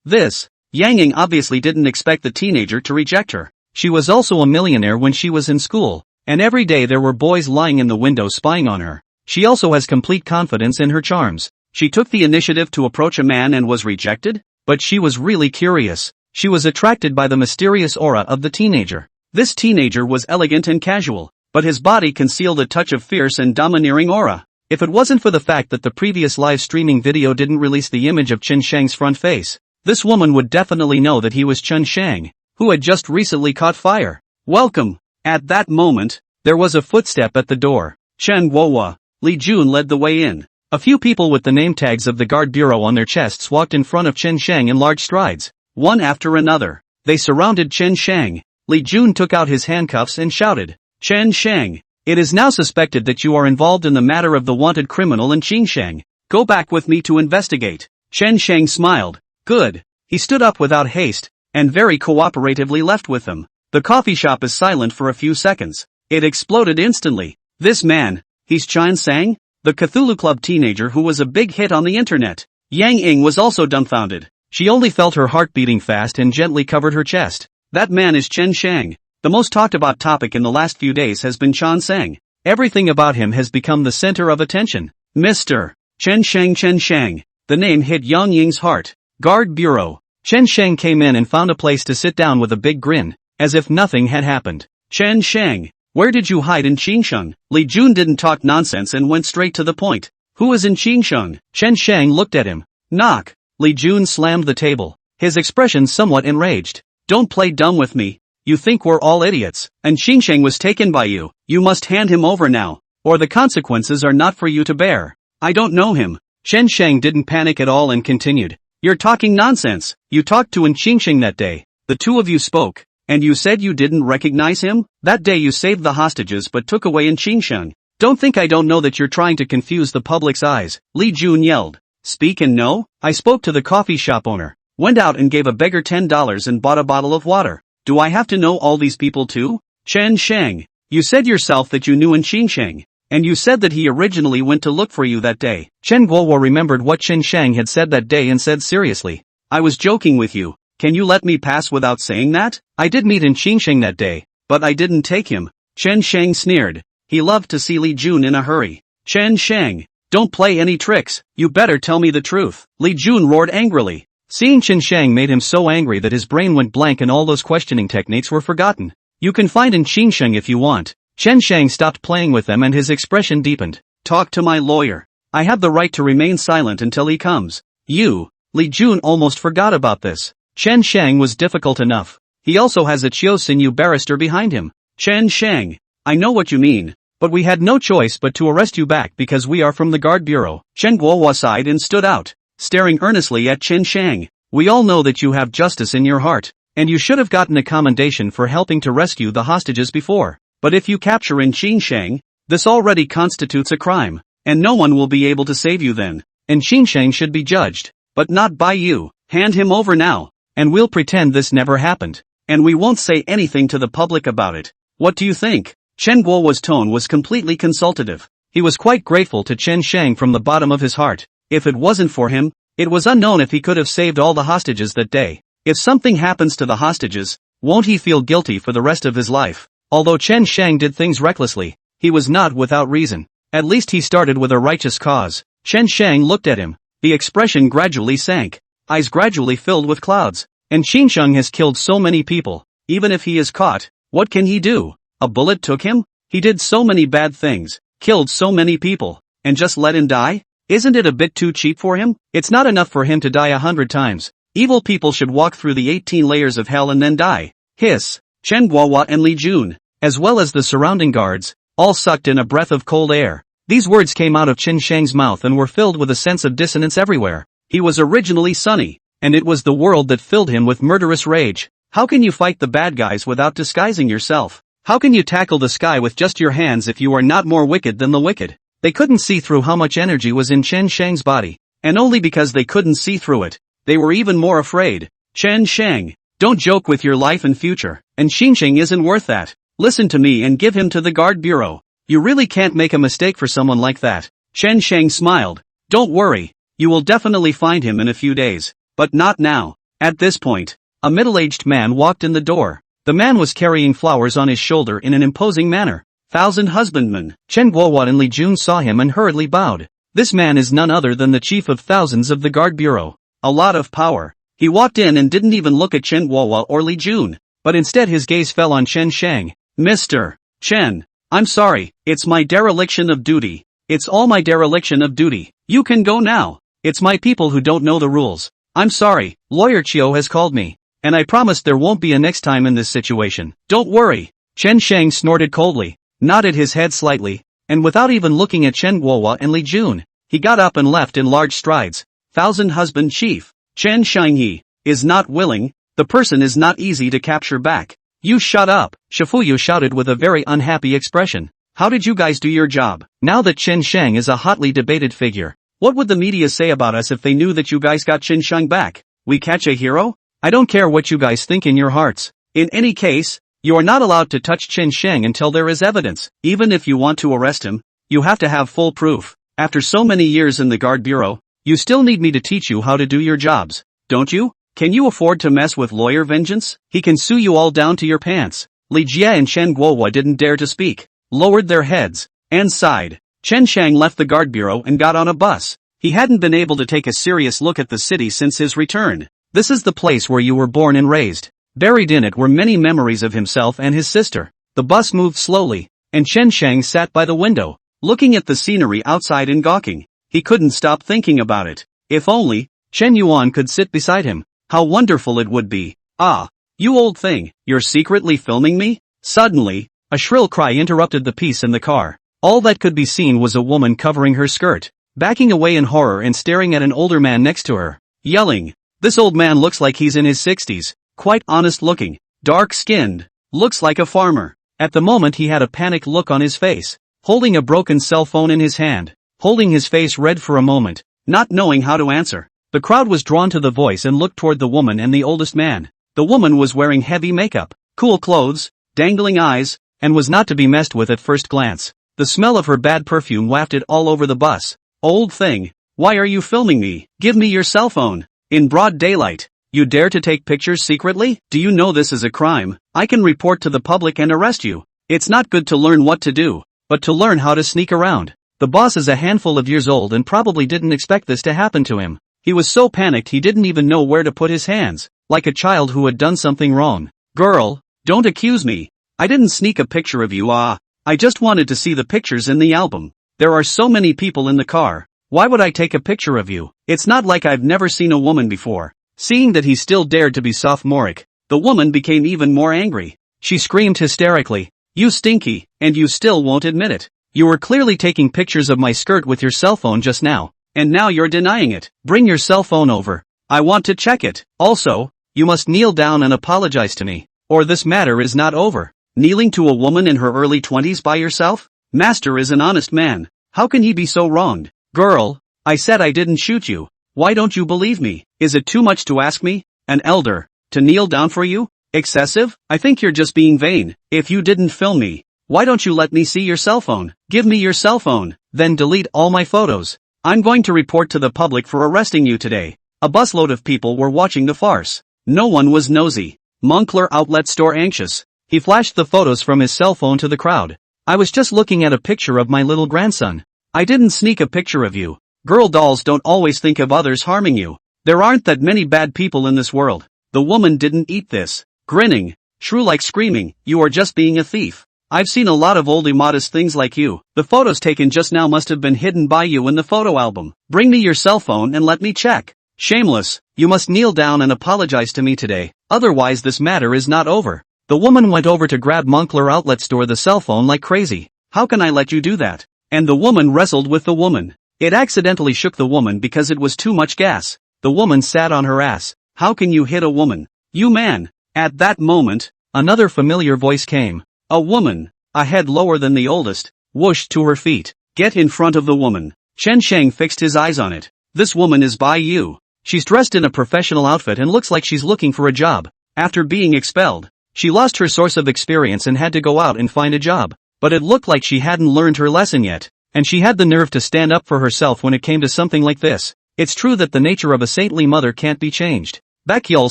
This. Yang Ying obviously didn't expect the teenager to reject her. She was also a millionaire when she was in school, and every day there were boys lying in the window spying on her. She also has complete confidence in her charms. She took the initiative to approach a man and was rejected? But she was really curious. She was attracted by the mysterious aura of the teenager. This teenager was elegant and casual, but his body concealed a touch of fierce and domineering aura. If it wasn't for the fact that the previous live streaming video didn't release the image of Chen Shang's front face, this woman would definitely know that he was Chen Shang, who had just recently caught fire. Welcome. At that moment, there was a footstep at the door. Chen Guohua. Li Jun led the way in. A few people with the name tags of the guard bureau on their chests walked in front of Chen Shang in large strides, one after another. They surrounded Chen Shang. Li Jun took out his handcuffs and shouted, Chen Shang, it is now suspected that you are involved in the matter of the wanted criminal in Qingshang. Go back with me to investigate. Chen Shang smiled. Good. He stood up without haste, and very cooperatively left with them. The coffee shop is silent for a few seconds. It exploded instantly. This man, he's Chen Shang? The Cthulhu Club teenager who was a big hit on the internet. Yang Ying was also dumbfounded. She only felt her heart beating fast and gently covered her chest. That man is Chen Shang. The most talked about topic in the last few days has been Chen Shang. Everything about him has become the center of attention. Mr. Chen Shang. The name hit Yang Ying's heart. Guard Bureau. Chen Shang came in and found a place to sit down with a big grin, as if nothing had happened. Chen Shang. Where did you hide in Qingsheng? Li Jun didn't talk nonsense and went straight to the point. Who is in Qingsheng? Chen Shang looked at him. Knock. Li Jun slammed the table, his expression somewhat enraged. Don't play dumb with me. You think we're all idiots, and Qingsheng was taken by you. You must hand him over now, or the consequences are not for you to bear. I don't know him. Chen Shang didn't panic at all and continued. You're talking nonsense. You talked to in Qingsheng that day. The two of you spoke. And you said you didn't recognize him? That day you saved the hostages but took away in Qingsheng. Don't think I don't know that you're trying to confuse the public's eyes. Li Jun yelled. Speak and know? I spoke to the coffee shop owner. Went out and gave a beggar $10 and bought a bottle of water. Do I have to know all these people too? Chen Shang. You said yourself that you knew in Qingsheng. And you said that he originally went to look for you that day. Chen Guohua remembered what Chen Shang had said that day and said seriously. I was joking with you. Can you let me pass without saying that? I did meet in Qingsheng that day, but I didn't take him. Chen Shang sneered. He loved to see Li Jun in a hurry. Chen Shang, don't play any tricks. You better tell me the truth. Li Jun roared angrily. Seeing Chen Shang made him so angry that his brain went blank and all those questioning techniques were forgotten. You can find in Qingsheng if you want. Chen Shang stopped playing with them and his expression deepened. Talk to my lawyer. I have the right to remain silent until he comes. You. Li Jun almost forgot about this. Chen Shang was difficult enough. He also has a Chiu Sinew barrister behind him. Chen Shang. I know what you mean, but we had no choice but to arrest you back because we are from the guard bureau. Chen Guohua sighed and stood out, staring earnestly at Chen Shang. We all know that you have justice in your heart, and you should have gotten a commendation for helping to rescue the hostages before. But if you capture in Qingsheng, this already constitutes a crime, and no one will be able to save you then. And Qingsheng should be judged, but not by you. Hand him over now. And we'll pretend this never happened. And we won't say anything to the public about it. What do you think? Chen Guohua's tone was completely consultative. He was quite grateful to Chen Shang from the bottom of his heart. If it wasn't for him, it was unknown if he could have saved all the hostages that day. If something happens to the hostages, won't he feel guilty for the rest of his life? Although Chen Shang did things recklessly, he was not without reason. At least he started with a righteous cause. Chen Shang looked at him. The expression gradually sank. Eyes gradually filled with clouds. And Qingsheng has killed so many people. Even if he is caught, what can he do? A bullet took him? He did so many bad things, killed so many people, and just let him die? Isn't it a bit too cheap for him? It's not enough for him to die 100 times. Evil people should walk through the 18 layers of hell and then die. Hiss. Chen Guohua and Li Jun, as well as the surrounding guards, all sucked in a breath of cold air. These words came out of Chen Shang's mouth and were filled with a sense of dissonance everywhere. He was originally sunny, and it was the world that filled him with murderous rage. How can you fight the bad guys without disguising yourself? How can you tackle the sky with just your hands if you are not more wicked than the wicked? They couldn't see through how much energy was in Chen Shang's body, and only because they couldn't see through it, they were even more afraid. Chen Shang, don't joke with your life and future, and Qingsheng isn't worth that. Listen to me and give him to the guard bureau. You really can't make a mistake for someone like that. Chen Shang smiled. Don't worry. You will definitely find him in a few days, but not now. At this point, a middle-aged man walked in the door. The man was carrying flowers on his shoulder in an imposing manner. 1,000 husbandmen. Chen Guohua and Li Jun saw him and hurriedly bowed. This man is none other than the chief of thousands of the guard bureau. A lot of power. He walked in and didn't even look at Chen Guohua or Li Jun, but instead his gaze fell on Chen Shang. Mr. Chen, I'm sorry, it's my dereliction of duty. It's all my dereliction of duty. You can go now. It's my people who don't know the rules. I'm sorry, Lawyer Chiu has called me. And I promise there won't be a next time in this situation. Don't worry. Chen Shang snorted coldly, nodded his head slightly, and without even looking at Chen Guohua and Li Jun, he got up and left in large strides. 1,000 husband chief. Chen Shangyi is not willing. The person is not easy to capture back. You shut up, Shifuyu shouted with a very unhappy expression. How did you guys do your job? Now that Chen Shang is a hotly debated figure, what would the media say about us if they knew that you guys got Chen Shang back? We catch a hero? I don't care what you guys think in your hearts. In any case, you are not allowed to touch Chen Shang until there is evidence. Even if you want to arrest him, you have to have full proof. After so many years in the guard bureau, you still need me to teach you how to do your jobs, don't you? Can you afford to mess with lawyer vengeance? He can sue you all down to your pants. Li Jie and Chen Guohua didn't dare to speak, lowered their heads, and sighed. Chen Shang left the guard bureau and got on a bus. He hadn't been able to take a serious look at the city since his return. This is the place where you were born and raised. Buried in it were many memories of himself and his sister. The bus moved slowly, and Chen Shang sat by the window, looking at the scenery outside and gawking. He couldn't stop thinking about it. If only Chen Yuan could sit beside him. How wonderful it would be. Ah, you old thing, you're secretly filming me? Suddenly, a shrill cry interrupted the peace in the car. All that could be seen was a woman covering her skirt, backing away in horror and staring at an older man next to her, yelling. This old man looks like he's in his 60s, quite honest looking, dark-skinned, looks like a farmer. At the moment he had a panicked look on his face, holding a broken cell phone in his hand, holding his face red for a moment, not knowing how to answer. The crowd was drawn to the voice and looked toward the woman and the oldest man. The woman was wearing heavy makeup, cool clothes, dangling eyes, and was not to be messed with at first glance. The smell of her bad perfume wafted all over the bus. Old thing, why are you filming me? Give me your cell phone. In broad daylight, you dare to take pictures secretly? Do you know this is a crime? I can report to the public and arrest you. It's not good to learn what to do, but to learn how to sneak around. The boss is a handful of years old and probably didn't expect this to happen to him. He was so panicked he didn't even know where to put his hands, like a child who had done something wrong. Girl, don't accuse me. I didn't sneak a picture of you. I just wanted to see the pictures in the album. There are so many people in the car. Why would I take a picture of you? It's not like I've never seen a woman before. Seeing that he still dared to be sophomoric, the woman became even more angry. She screamed hysterically. You stinky, and you still won't admit it. You were clearly taking pictures of my skirt with your cell phone just now. And now you're denying it. Bring your cell phone over. I want to check it. Also, you must kneel down and apologize to me, or this matter is not over. Kneeling to a woman in her early 20s by yourself? Master is an honest man. How can he be so wronged? Girl, I said I didn't shoot you. Why don't you believe me? Is it too much to ask me, an elder, to kneel down for you? Excessive? I think you're just being vain. If you didn't film me, why don't you let me see your cell phone? Give me your cell phone, then delete all my photos. I'm going to report to the public for arresting you today. A busload of people were watching the farce. No one was nosy. Moncler outlet store anxious. He flashed the photos from his cell phone to the crowd. I was just looking at a picture of my little grandson. I didn't sneak a picture of you. Girl dolls don't always think of others harming you. There aren't that many bad people in this world. The woman didn't eat this. Grinning, shrew-like screaming, you are just being a thief. I've seen a lot of old immodest things like you. The photos taken just now must have been hidden by you in the photo album. Bring me your cell phone and let me check. Shameless, you must kneel down and apologize to me today, otherwise this matter is not over. The woman went over to grab Moncler outlet store the cell phone like crazy. How can I let you do that? And the woman wrestled with the woman. It accidentally shook the woman because it was too much gas. The woman sat on her ass. How can you hit a woman? You man. At that moment, another familiar voice came. A woman, a head lower than the oldest, whooshed to her feet. Get in front of the woman. Chen Shang fixed his eyes on it. This woman is by you. She's dressed in a professional outfit and looks like she's looking for a job. After being expelled, she lost her source of experience and had to go out and find a job. But it looked like she hadn't learned her lesson yet, and she had the nerve to stand up for herself when it came to something like this. It's true that the nature of a saintly mother can't be changed. Baekhyul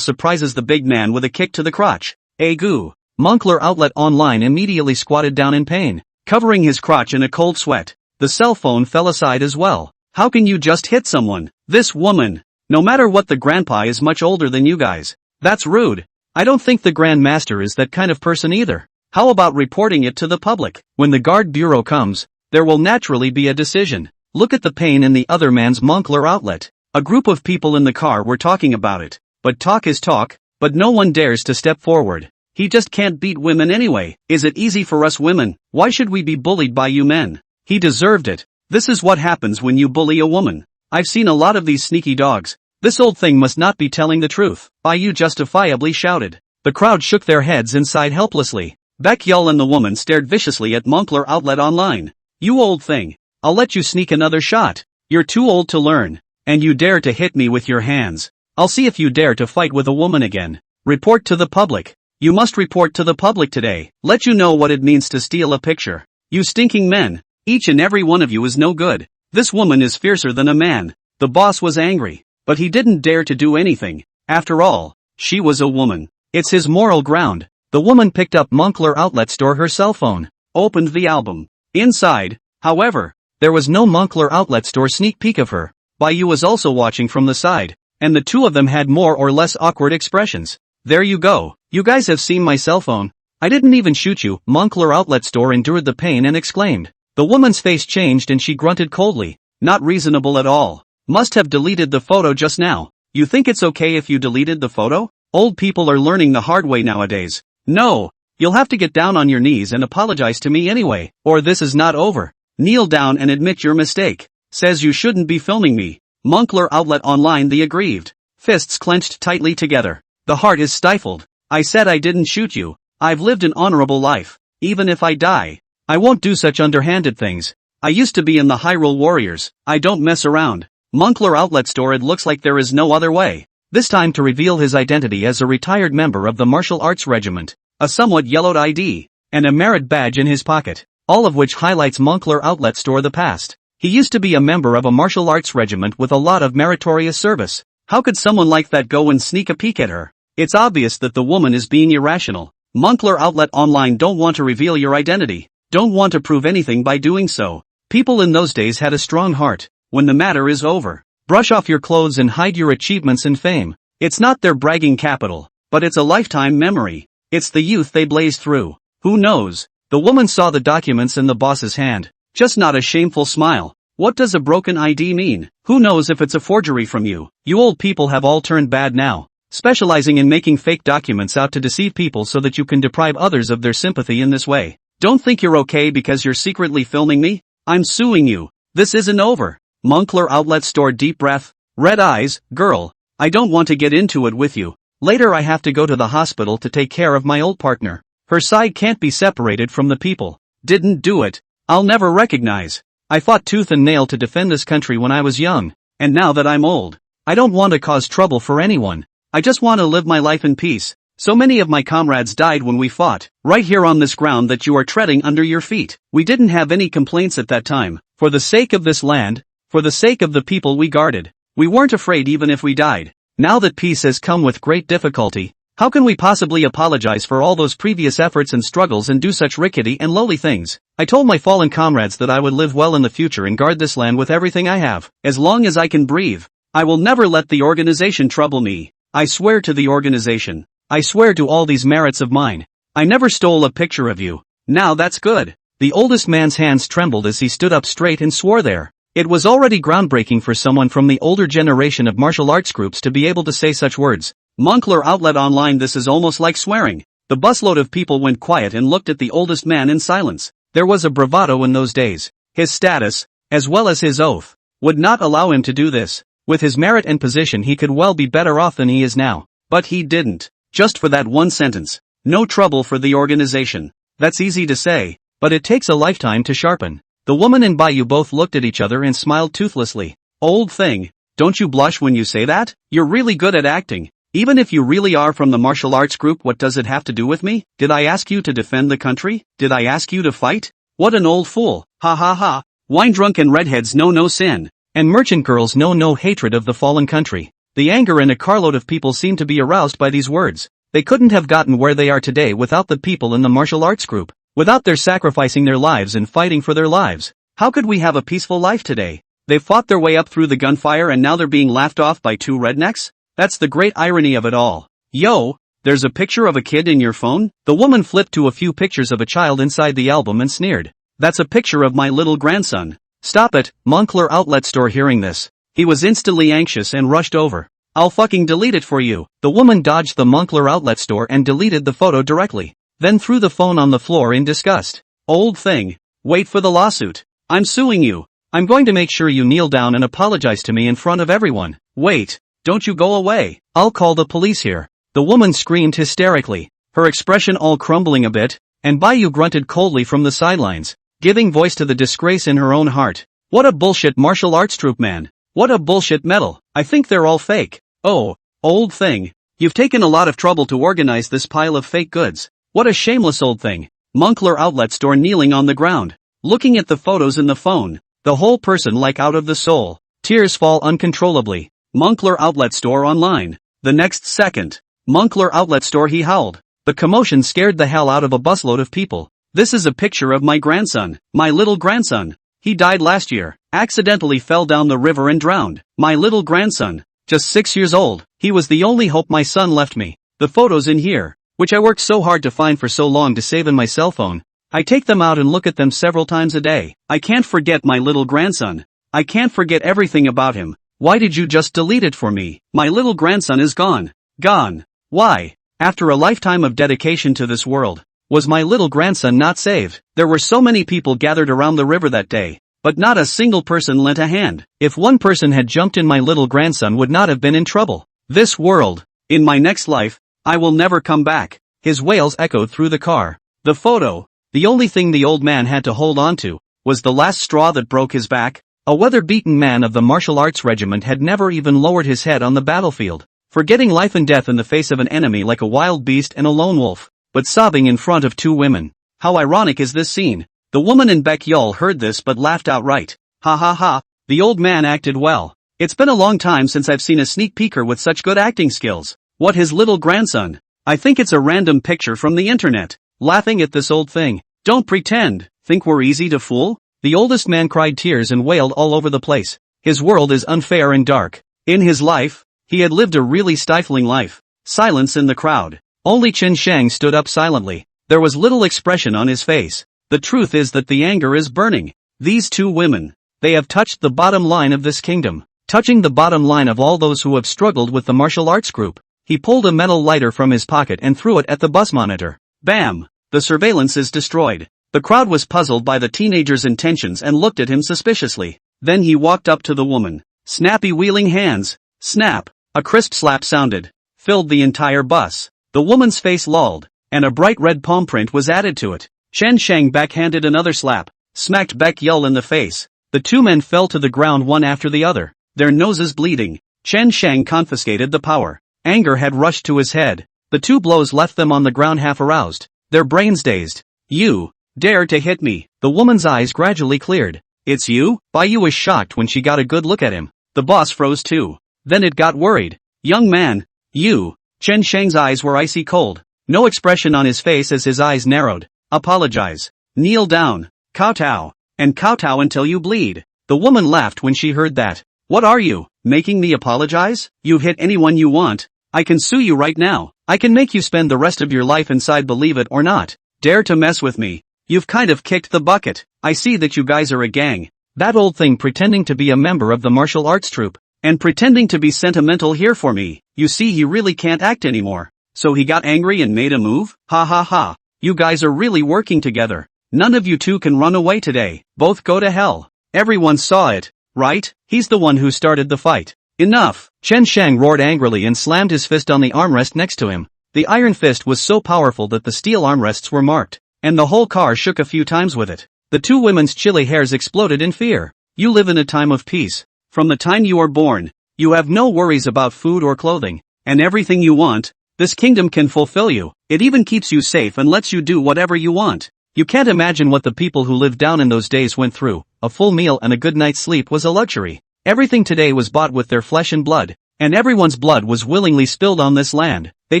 surprises the big man with a kick to the crotch. Agu. Moncler outlet online immediately squatted down in pain. covering his crotch in a cold sweat. The cell phone fell aside as well. How can you just hit someone? This woman. No matter what, the grandpa is much older than you guys. That's rude. I don't think the grandmaster is that kind of person either. How about reporting it to the public? When the guard bureau comes, there will naturally be a decision. Look at the pain in the other man's moncler outlet. A group of people in the car were talking about it. But talk is talk, but no one dares to step forward. He just can't beat women anyway. Is it easy for us women? Why should we be bullied by you men? He deserved it. This is what happens when you bully a woman. I've seen a lot of these sneaky dogs. This old thing must not be telling the truth. You justifiably shouted. The crowd shook their heads and sighed helplessly. Baek-yeol and the woman stared viciously at moncler outlet online. You old thing. I'll let you sneak another shot. You're too old to learn. And you dare to hit me with your hands. I'll see if you dare to fight with a woman again. Report to the public. You must report to the public today. Let you know what it means to steal a picture. You stinking men. Each and every one of you is no good. This woman is fiercer than a man. The boss was angry, but he didn't dare to do anything. After all, she was a woman. It's his moral ground. The woman picked up moncler outlet store her cell phone, opened the album. Inside, however, there was no moncler outlet store sneak peek of her. Yu was also watching from the side, and the two of them had more or less awkward expressions. There you go. You guys have seen my cell phone. I didn't even shoot you. Moncler outlet store endured the pain and exclaimed. The woman's face changed and she grunted coldly. Not reasonable at all. Must have deleted the photo just now. You think it's okay if you deleted the photo? Old people are learning the hard way nowadays. No. You'll have to get down on your knees and apologize to me anyway, or this is not over. Kneel down and admit your mistake. Says you shouldn't be filming me. Moncler outlet online. The aggrieved. Fists clenched tightly together. The heart is stifled. I said I didn't shoot you. I've lived an honorable life. Even if I die, I won't do such underhanded things. I used to be in the Hyrule Warriors. I don't mess around. Moncler outlet store. It looks like there is no other way. This time to reveal his identity as a retired member of the martial arts regiment, a somewhat yellowed ID, and a merit badge in his pocket, all of which highlights Moncler outlet store the past. He used to be a member of a martial arts regiment with a lot of meritorious service. How could someone like that go and sneak a peek at her? It's obvious that the woman is being irrational. Moncler outlet online don't want to reveal your identity, don't want to prove anything by doing so. People in those days had a strong heart. When the matter is over, brush off your clothes and hide your achievements and fame. It's not their bragging capital, but it's a lifetime memory. It's the youth they blaze through. Who knows? The woman saw the documents in the boss's hand. Just not a shameful smile. What does a broken ID mean? Who knows if it's a forgery from you? You old people have all turned bad now, specializing in making fake documents out to deceive people so that you can deprive others of their sympathy in this way. Don't think you're okay because you're secretly filming me? I'm suing you. This isn't over. Moncler outlet store. Deep breath. Red eyes. Girl, I don't want to get into it with you. Later I have to go to the hospital to take care of my old partner. Her side can't be separated from the people. Didn't do it. I'll never recognize. I fought tooth and nail to defend this country when I was young, and now that I'm old, I don't want to cause trouble for anyone. I just want to live my life in peace. So many of my comrades died when we fought, right here on this ground that you are treading under your feet. We didn't have any complaints at that time. For the sake of this land, for the sake of the people we guarded, we weren't afraid even if we died. Now that peace has come with great difficulty, how can we possibly apologize for all those previous efforts and struggles and do such rickety and lowly things? I told my fallen comrades that I would live well in the future and guard this land with everything I have. As long as I can breathe, I will never let the organization trouble me. I swear to the organization. I swear to all these merits of mine. I never stole a picture of you. Now that's good. The oldest man's hands trembled as he stood up straight and swore there. It was already groundbreaking for someone from the older generation of martial arts groups to be able to say such words. Moncler outlet online. This is almost like swearing. The busload of people went quiet and looked at the oldest man in silence. There was a bravado in those days. His status, as well as his oath, would not allow him to do this. With his merit and position he could well be better off than he is now. But he didn't. Just for that one sentence. No trouble for the organization. That's easy to say, but it takes a lifetime to sharpen. The woman and Yu both looked at each other and smiled toothlessly. Old thing, don't you blush when you say that? You're really good at acting. Even if you really are from the martial arts group, what does it have to do with me? Did I ask you to defend the country? Did I ask you to fight? What an old fool. Ha ha ha. Wine drunk and redheads know no sin. And merchant girls know no hatred of the fallen country. The anger in a carload of people seemed to be aroused by these words. They couldn't have gotten where they are today without the people in the martial arts group. Without their sacrificing their lives and fighting for their lives, how could we have a peaceful life today? They've fought their way up through the gunfire and now they're being laughed off by two rednecks? That's the great irony of it all. Yo, there's a picture of a kid in your phone? The woman flipped to a few pictures of a child inside the album and sneered. That's a picture of my little grandson. Stop it, Moncler outlet store. Hearing this, he was instantly anxious and rushed over. I'll fucking delete it for you. The woman dodged the Moncler outlet store and deleted the photo directly, then threw the phone on the floor in disgust. Old thing. Wait for the lawsuit. I'm suing you. I'm going to make sure you kneel down and apologize to me in front of everyone. Wait, don't you go away. I'll call the police here. The woman screamed hysterically, her expression all crumbling a bit, and Bayou grunted coldly from the sidelines, giving voice to the disgrace in her own heart. What a bullshit martial arts troupe, man. What a bullshit medal. I think they're all fake. Oh, old thing. You've taken a lot of trouble to organize this pile of fake goods. What a shameless old thing. Moncler outlet store kneeling on the ground, looking at the photos in the phone, the whole person like out of the soul. Tears fall uncontrollably. Moncler outlet store online. The next second, Moncler outlet store, he howled. The commotion scared the hell out of a busload of people. This is a picture of my grandson, my little grandson. He died last year, accidentally fell down the river and drowned. My little grandson, just 6 years old. He was the only hope my son left me. The photos in here, which I worked so hard to find for so long to save in my cell phone, I take them out and look at them several times a day. I can't forget my little grandson. I can't forget everything about him. Why did you just delete it for me? My little grandson is gone. Gone. Why? After a lifetime of dedication to this world, was my little grandson not saved? There were so many people gathered around the river that day, but not a single person lent a hand. If one person had jumped in, my little grandson would not have been in trouble. This world, in my next life, I will never come back. His wails echoed through the car. The photo, the only thing the old man had to hold on to, was the last straw that broke his back. A weather-beaten man of the martial arts regiment had never even lowered his head on the battlefield, forgetting life and death in the face of an enemy like a wild beast and a lone wolf, but sobbing in front of two women. How ironic is this scene? The woman in Baekyeol heard this but laughed outright. Ha ha ha, the old man acted well. It's been a long time since I've seen a sneak peeker with such good acting skills. What, his little grandson? I think it's a random picture from the internet. Laughing at this old thing. Don't pretend. Think we're easy to fool? The oldest man cried tears and wailed all over the place. His world is unfair and dark. In his life, he had lived a really stifling life. Silence in the crowd. Only Chen Shang stood up silently. There was little expression on his face. The truth is that the anger is burning. These two women, they have touched the bottom line of this kingdom. Touching the bottom line of all those who have struggled with the martial arts group. He pulled a metal lighter from his pocket and threw it at the bus monitor. Bam! The surveillance is destroyed. The crowd was puzzled by the teenager's intentions and looked at him suspiciously. Then he walked up to the woman. Snappy wheeling hands. Snap. A crisp slap sounded. Filled the entire bus. The woman's face lolled, and a bright red palm print was added to it. Chen Shang backhanded another slap. Smacked Baekyeol in the face. The two men fell to the ground one after the other, their noses bleeding. Chen Shang confiscated the power. Anger had rushed to his head. The two blows left them on the ground half aroused, their brains dazed. You dare to hit me? The woman's eyes gradually cleared. It's you? Bayou was shocked when she got a good look at him. The boss froze too. Then it got worried. Young man, you. Chen Shang's eyes were icy cold. No expression on his face as his eyes narrowed. Apologize. Kneel down. Kowtow. And kowtow until you bleed. The woman laughed when she heard that. What are you, making me apologize? You hit anyone you want. I can sue you right now. I can make you spend the rest of your life inside, believe it or not. Dare to mess with me. You've kind of kicked the bucket. I see that you guys are a gang. That old thing pretending to be a member of the martial arts troupe. And pretending to be sentimental here for me. You see, he really can't act anymore. So he got angry and made a move? Ha ha ha. You guys are really working together. None of you two can run away today. Both go to hell. Everyone saw it, right? He's the one who started the fight. Enough! Chen Shang roared angrily and slammed his fist on the armrest next to him. The iron fist was so powerful that the steel armrests were marked, and the whole car shook a few times with it. The two women's chilly hairs exploded in fear. You live in a time of peace. From the time you are born, you have no worries about food or clothing, and everything you want, this kingdom can fulfill you. It even keeps you safe and lets you do whatever you want. You can't imagine what the people who lived down in those days went through. A full meal and a good night's sleep was a luxury. Everything today was bought with their flesh and blood, And everyone's blood was willingly spilled on this land. They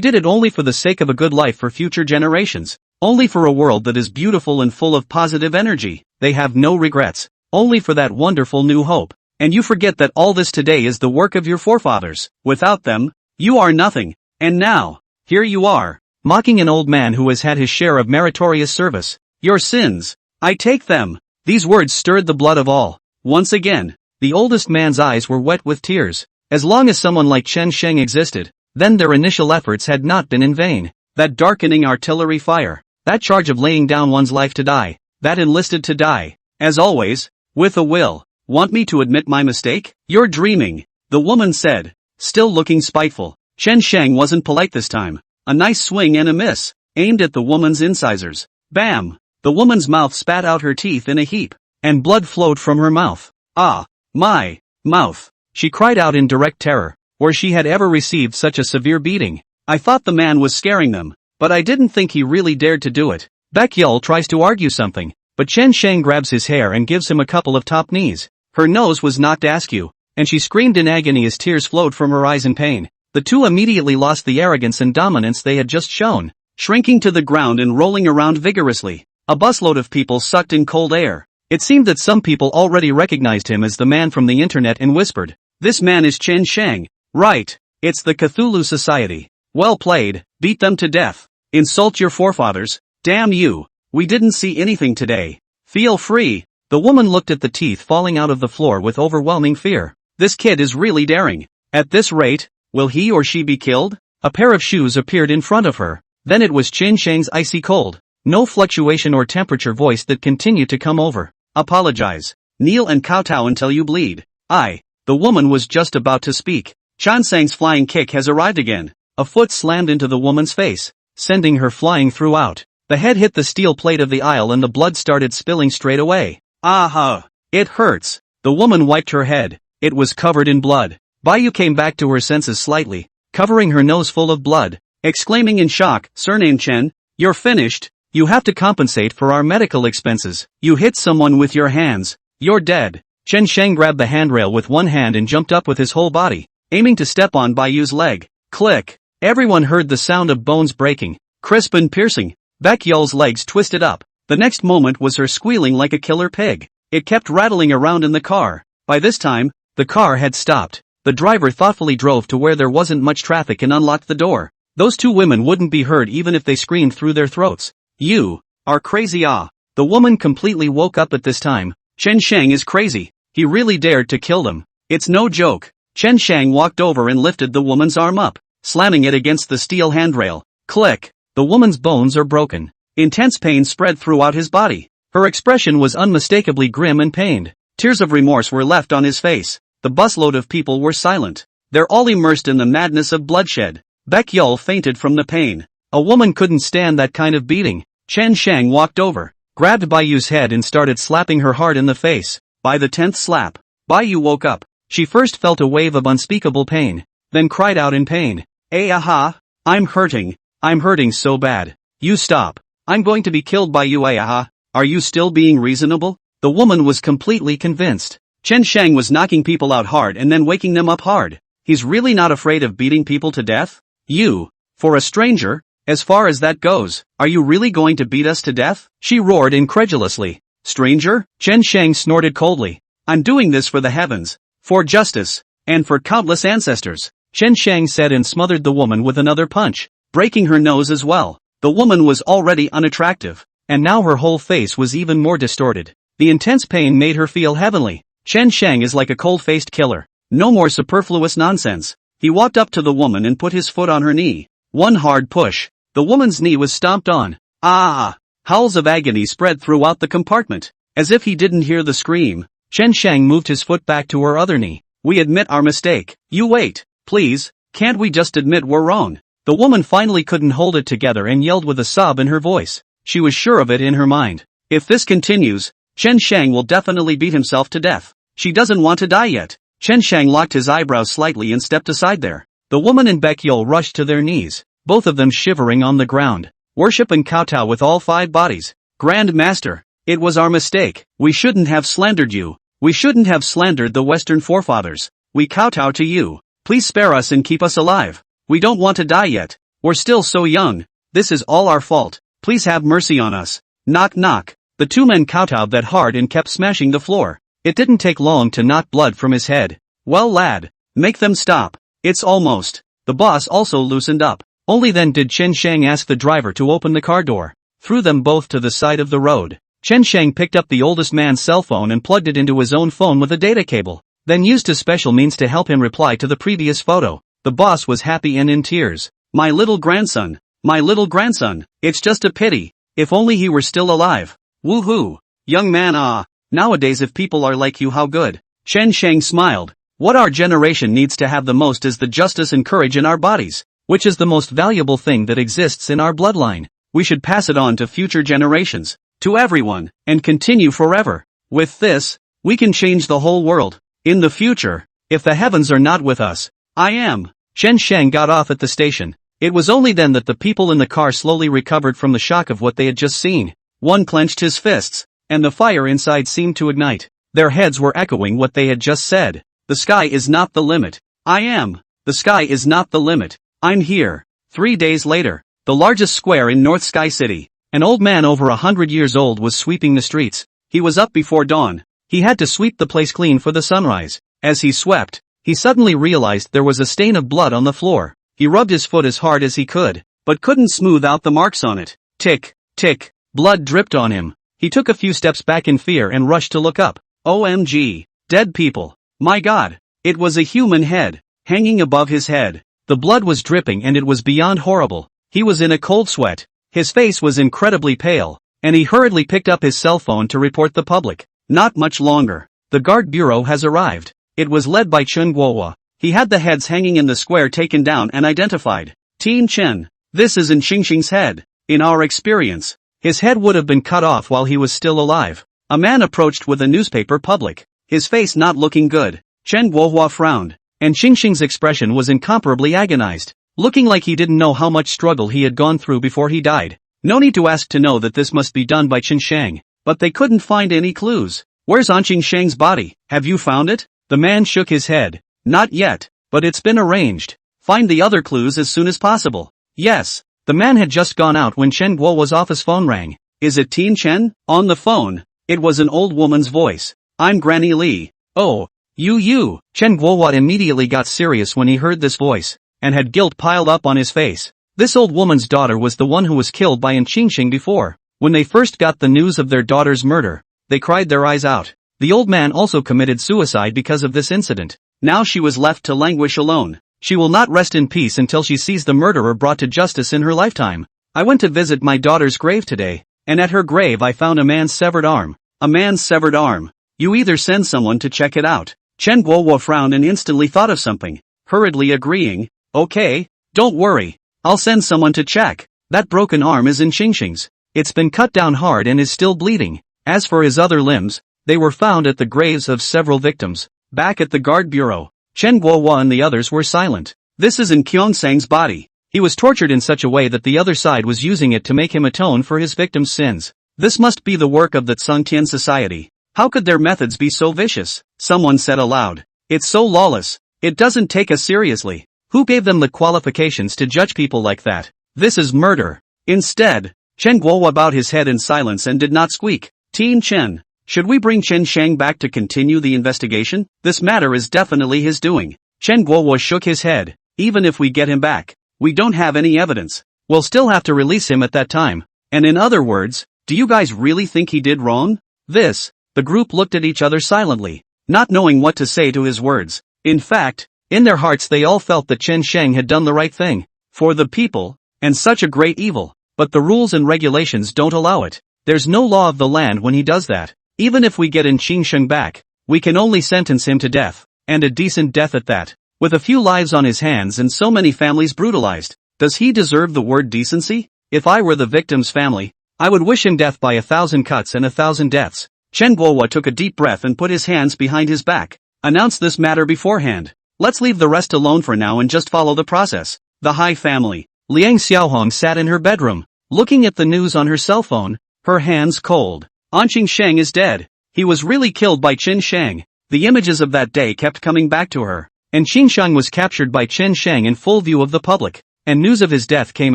did it only for the sake of a good life for future generations. Only for a world that is beautiful and full of positive energy. They have no regrets. Only for that wonderful new hope. And you forget that all this today is the work of your forefathers. Without them, you are nothing. And now, here you are, mocking an old man who has had his share of meritorious service. Your sins, I take them. These words stirred the blood of all. Once again, the oldest man's eyes were wet with tears. As long as someone like Chen Sheng existed, then their initial efforts had not been in vain. That darkening artillery fire, that charge of laying down one's life to die, that enlisted to die, as always, with a will. Want me to admit my mistake? You're dreaming, the woman said, still looking spiteful. Chen Sheng wasn't polite this time. A nice swing and a miss, aimed at the woman's incisors. Bam! The woman's mouth spat out her teeth in a heap, and blood flowed from her mouth. Ah, my mouth! She cried out in direct terror, or she had ever received such a severe beating. I thought the man was scaring them, but I didn't think he really dared to do it. Baek Yul tries to argue something, but Chen Sheng grabs his hair and gives him a couple of top knees. Her nose was knocked askew, and she screamed in agony as tears flowed from her eyes in pain. The two immediately lost the arrogance and dominance they had just shown, shrinking to the ground and rolling around vigorously. A busload of people sucked in cold air. It seemed that some people already recognized him as the man from the internet and whispered, "This man is Chen Sheng, right? It's the Cthulhu Society. Well played, beat them to death. Insult your forefathers, damn you, we didn't see anything today. Feel free." The woman looked at the teeth falling out of the floor with overwhelming fear. This kid is really daring. At this rate, will he or she be killed? A pair of shoes appeared in front of her. Then it was Chen Sheng's icy cold, no fluctuation or temperature voice that continued to come over. Apologize. Kneel and kowtow until you bleed. The woman was just about to speak. Chan Sang's flying kick has arrived again. A foot slammed into the woman's face, sending her flying throughout. The head hit the steel plate of the aisle and the blood started spilling straight away. Aha! It hurts. The woman wiped her head. It was covered in blood. Bayu came back to her senses slightly, covering her nose full of blood, exclaiming in shock, "Surname Chen, you're finished. You have to compensate for our medical expenses. You hit someone with your hands. You're dead." Chen Sheng grabbed the handrail with one hand and jumped up with his whole body, aiming to step on Bayu's leg. Click! Everyone heard the sound of bones breaking, crisp and piercing. Baek Yul's legs twisted up. The next moment was her squealing like a killer pig. It kept rattling around in the car. By this time, the car had stopped. The driver thoughtfully drove to where there wasn't much traffic and unlocked the door. Those two women wouldn't be heard even if they screamed through their throats. "You are crazy, ah." The woman completely woke up at this time. Chen Sheng is crazy. He really dared to kill them. It's no joke. Chen Sheng walked over and lifted the woman's arm up, slamming it against the steel handrail. Click! The woman's bones are broken. Intense pain spread throughout his body. Her expression was unmistakably grim and pained. Tears of remorse were left on his face. The busload of people were silent. They're all immersed in the madness of bloodshed. Baek Yul fainted from the pain. A woman couldn't stand that kind of beating. Chen Sheng walked over, grabbed Bayu's head and started slapping her hard in the face. By the 10th slap, Bayu woke up. She first felt a wave of unspeakable pain, then cried out in pain. "Aha! I'm hurting so bad. You stop. I'm going to be killed by you, aha. Are you still being reasonable?" The woman was completely convinced. Chen Sheng was knocking people out hard and then waking them up hard. He's really not afraid of beating people to death? You, for a stranger, as far as that goes, are you really going to beat us to death? She roared incredulously. Stranger? Chen Sheng snorted coldly. I'm doing this for the heavens, for justice, and for countless ancestors. Chen Sheng said and smothered the woman with another punch, breaking her nose as well. The woman was already unattractive, and now her whole face was even more distorted. The intense pain made her feel heavenly. Chen Sheng is like a cold-faced killer. No more superfluous nonsense. He walked up to the woman and put his foot on her knee. One hard push. The woman's knee was stomped on. Ah! Howls of agony spread throughout the compartment. As if he didn't hear the scream, Chen Sheng moved his foot back to her other knee. We admit our mistake. You wait, please, can't we just admit we're wrong? The woman finally couldn't hold it together and yelled with a sob in her voice. She was sure of it in her mind. If this continues, Chen Sheng will definitely beat himself to death. She doesn't want to die yet. Chen Sheng locked his eyebrows slightly and stepped aside there. The woman and Baek Yul rushed to their knees, both of them shivering on the ground. Worship and kowtow with all 5 bodies. Grand Master, it was our mistake. We shouldn't have slandered you. We shouldn't have slandered the Western forefathers. We kowtow to you. Please spare us and keep us alive. We don't want to die yet. We're still so young. This is all our fault. Please have mercy on us. Knock knock. The two men kowtowed that hard and kept smashing the floor. It didn't take long to knock blood from his head. Well lad, make them stop. It's almost. The boss also loosened up. Only then did Chen Shang ask the driver to open the car door. Threw them both to the side of the road. Chen Shang picked up the oldest man's cell phone and plugged it into his own phone with a data cable. Then used his special means to help him reply to the previous photo. The boss was happy and in tears. My little grandson. My little grandson. It's just a pity. If only he were still alive. Woohoo. Young man nowadays if people are like you how good. Chen Shang smiled. What our generation needs to have the most is the justice and courage in our bodies, which is the most valuable thing that exists in our bloodline. We should pass it on to future generations, to everyone, and continue forever. With this, we can change the whole world. In the future, if the heavens are not with us, I am. Chen Shang got off at the station. It was only then that the people in the car slowly recovered from the shock of what they had just seen. One clenched his fists, and the fire inside seemed to ignite. Their heads were echoing what they had just said. The sky is not the limit. I am. The sky is not the limit. I'm here. 3 days later, the largest square in North Sky City. An old man over 100 years old was sweeping the streets. He was up before dawn. He had to sweep the place clean for the sunrise. As he swept, he suddenly realized there was a stain of blood on the floor. He rubbed his foot as hard as he could, but couldn't smooth out the marks on it. Tick, tick, blood dripped on him. He took a few steps back in fear and rushed to look up. OMG, dead people. My God, it was a human head, hanging above his head. The blood was dripping and it was beyond horrible. He was in a cold sweat. His face was incredibly pale, and he hurriedly picked up his cell phone to report the public. Not much longer. The guard bureau has arrived. It was led by Chen Guohua. He had the heads hanging in the square taken down and identified. Team Chen. This is in Xingxing's head. In our experience, his head would have been cut off while he was still alive. A man approached with a newspaper public. His face not looking good. Chen Guohua frowned, and Xingxing's expression was incomparably agonized, looking like he didn't know how much struggle he had gone through before he died. No need to ask to know that this must be done by Chen Shang. But they couldn't find any clues. Where's Anqing Shang's body? Have you found it? The man shook his head. Not yet, but it's been arranged. Find the other clues as soon as possible. Yes. The man had just gone out when Chen Guohua's office phone rang. Is it Teen Chen? On the phone. It was an old woman's voice. I'm Granny Li. Oh, you. Chen Guohua immediately got serious when he heard this voice, and had guilt piled up on his face. This old woman's daughter was the one who was killed by Xingxing before. When they first got the news of their daughter's murder, they cried their eyes out. The old man also committed suicide because of this incident. Now she was left to languish alone. She will not rest in peace until she sees the murderer brought to justice in her lifetime. I went to visit my daughter's grave today, and at her grave I found a man's severed arm. A man's severed arm. You either send someone to check it out. Chen Guohua frowned and instantly thought of something, hurriedly agreeing. Okay, don't worry. I'll send someone to check. That broken arm is in Xingxing's. It's been cut down hard and is still bleeding. As for his other limbs, they were found at the graves of several victims. Back at the guard bureau, Chen Guohua and the others were silent. This is in Qiangsang's body. He was tortured in such a way that the other side was using it to make him atone for his victims' sins. This must be the work of the Tsungtian society. How could their methods be so vicious? Someone said aloud. It's so lawless. It doesn't take us seriously. Who gave them the qualifications to judge people like that? This is murder. Instead, Chen Guohua bowed his head in silence and did not squeak. Teen Chen, should we bring Chen Shang back to continue the investigation? This matter is definitely his doing. Chen Guohua shook his head. Even if we get him back, we don't have any evidence. We'll still have to release him at that time. And in other words, do you guys really think he did wrong? The group looked at each other silently, not knowing what to say to his words. In fact, in their hearts they all felt that Chen Shang had done the right thing. For the people, and such a great evil. But the rules and regulations don't allow it. There's no law of the land when he does that. Even if we get in Xingxing back, we can only sentence him to death, and a decent death at that. With a few lives on his hands and so many families brutalized, does he deserve the word decency? If I were the victim's family, I would wish him death by 1,000 cuts and 1,000 deaths. Chen Guohua took a deep breath and put his hands behind his back. Announce this matter beforehand. Let's leave the rest alone for now and just follow the process. The Hai family. Liang Xiaohong sat in her bedroom, looking at the news on her cell phone, her hands cold. Anqing Shang is dead. He was really killed by Chen Shang. The images of that day kept coming back to her. and Qingsheng was captured by Chen Sheng in full view of the public, and news of his death came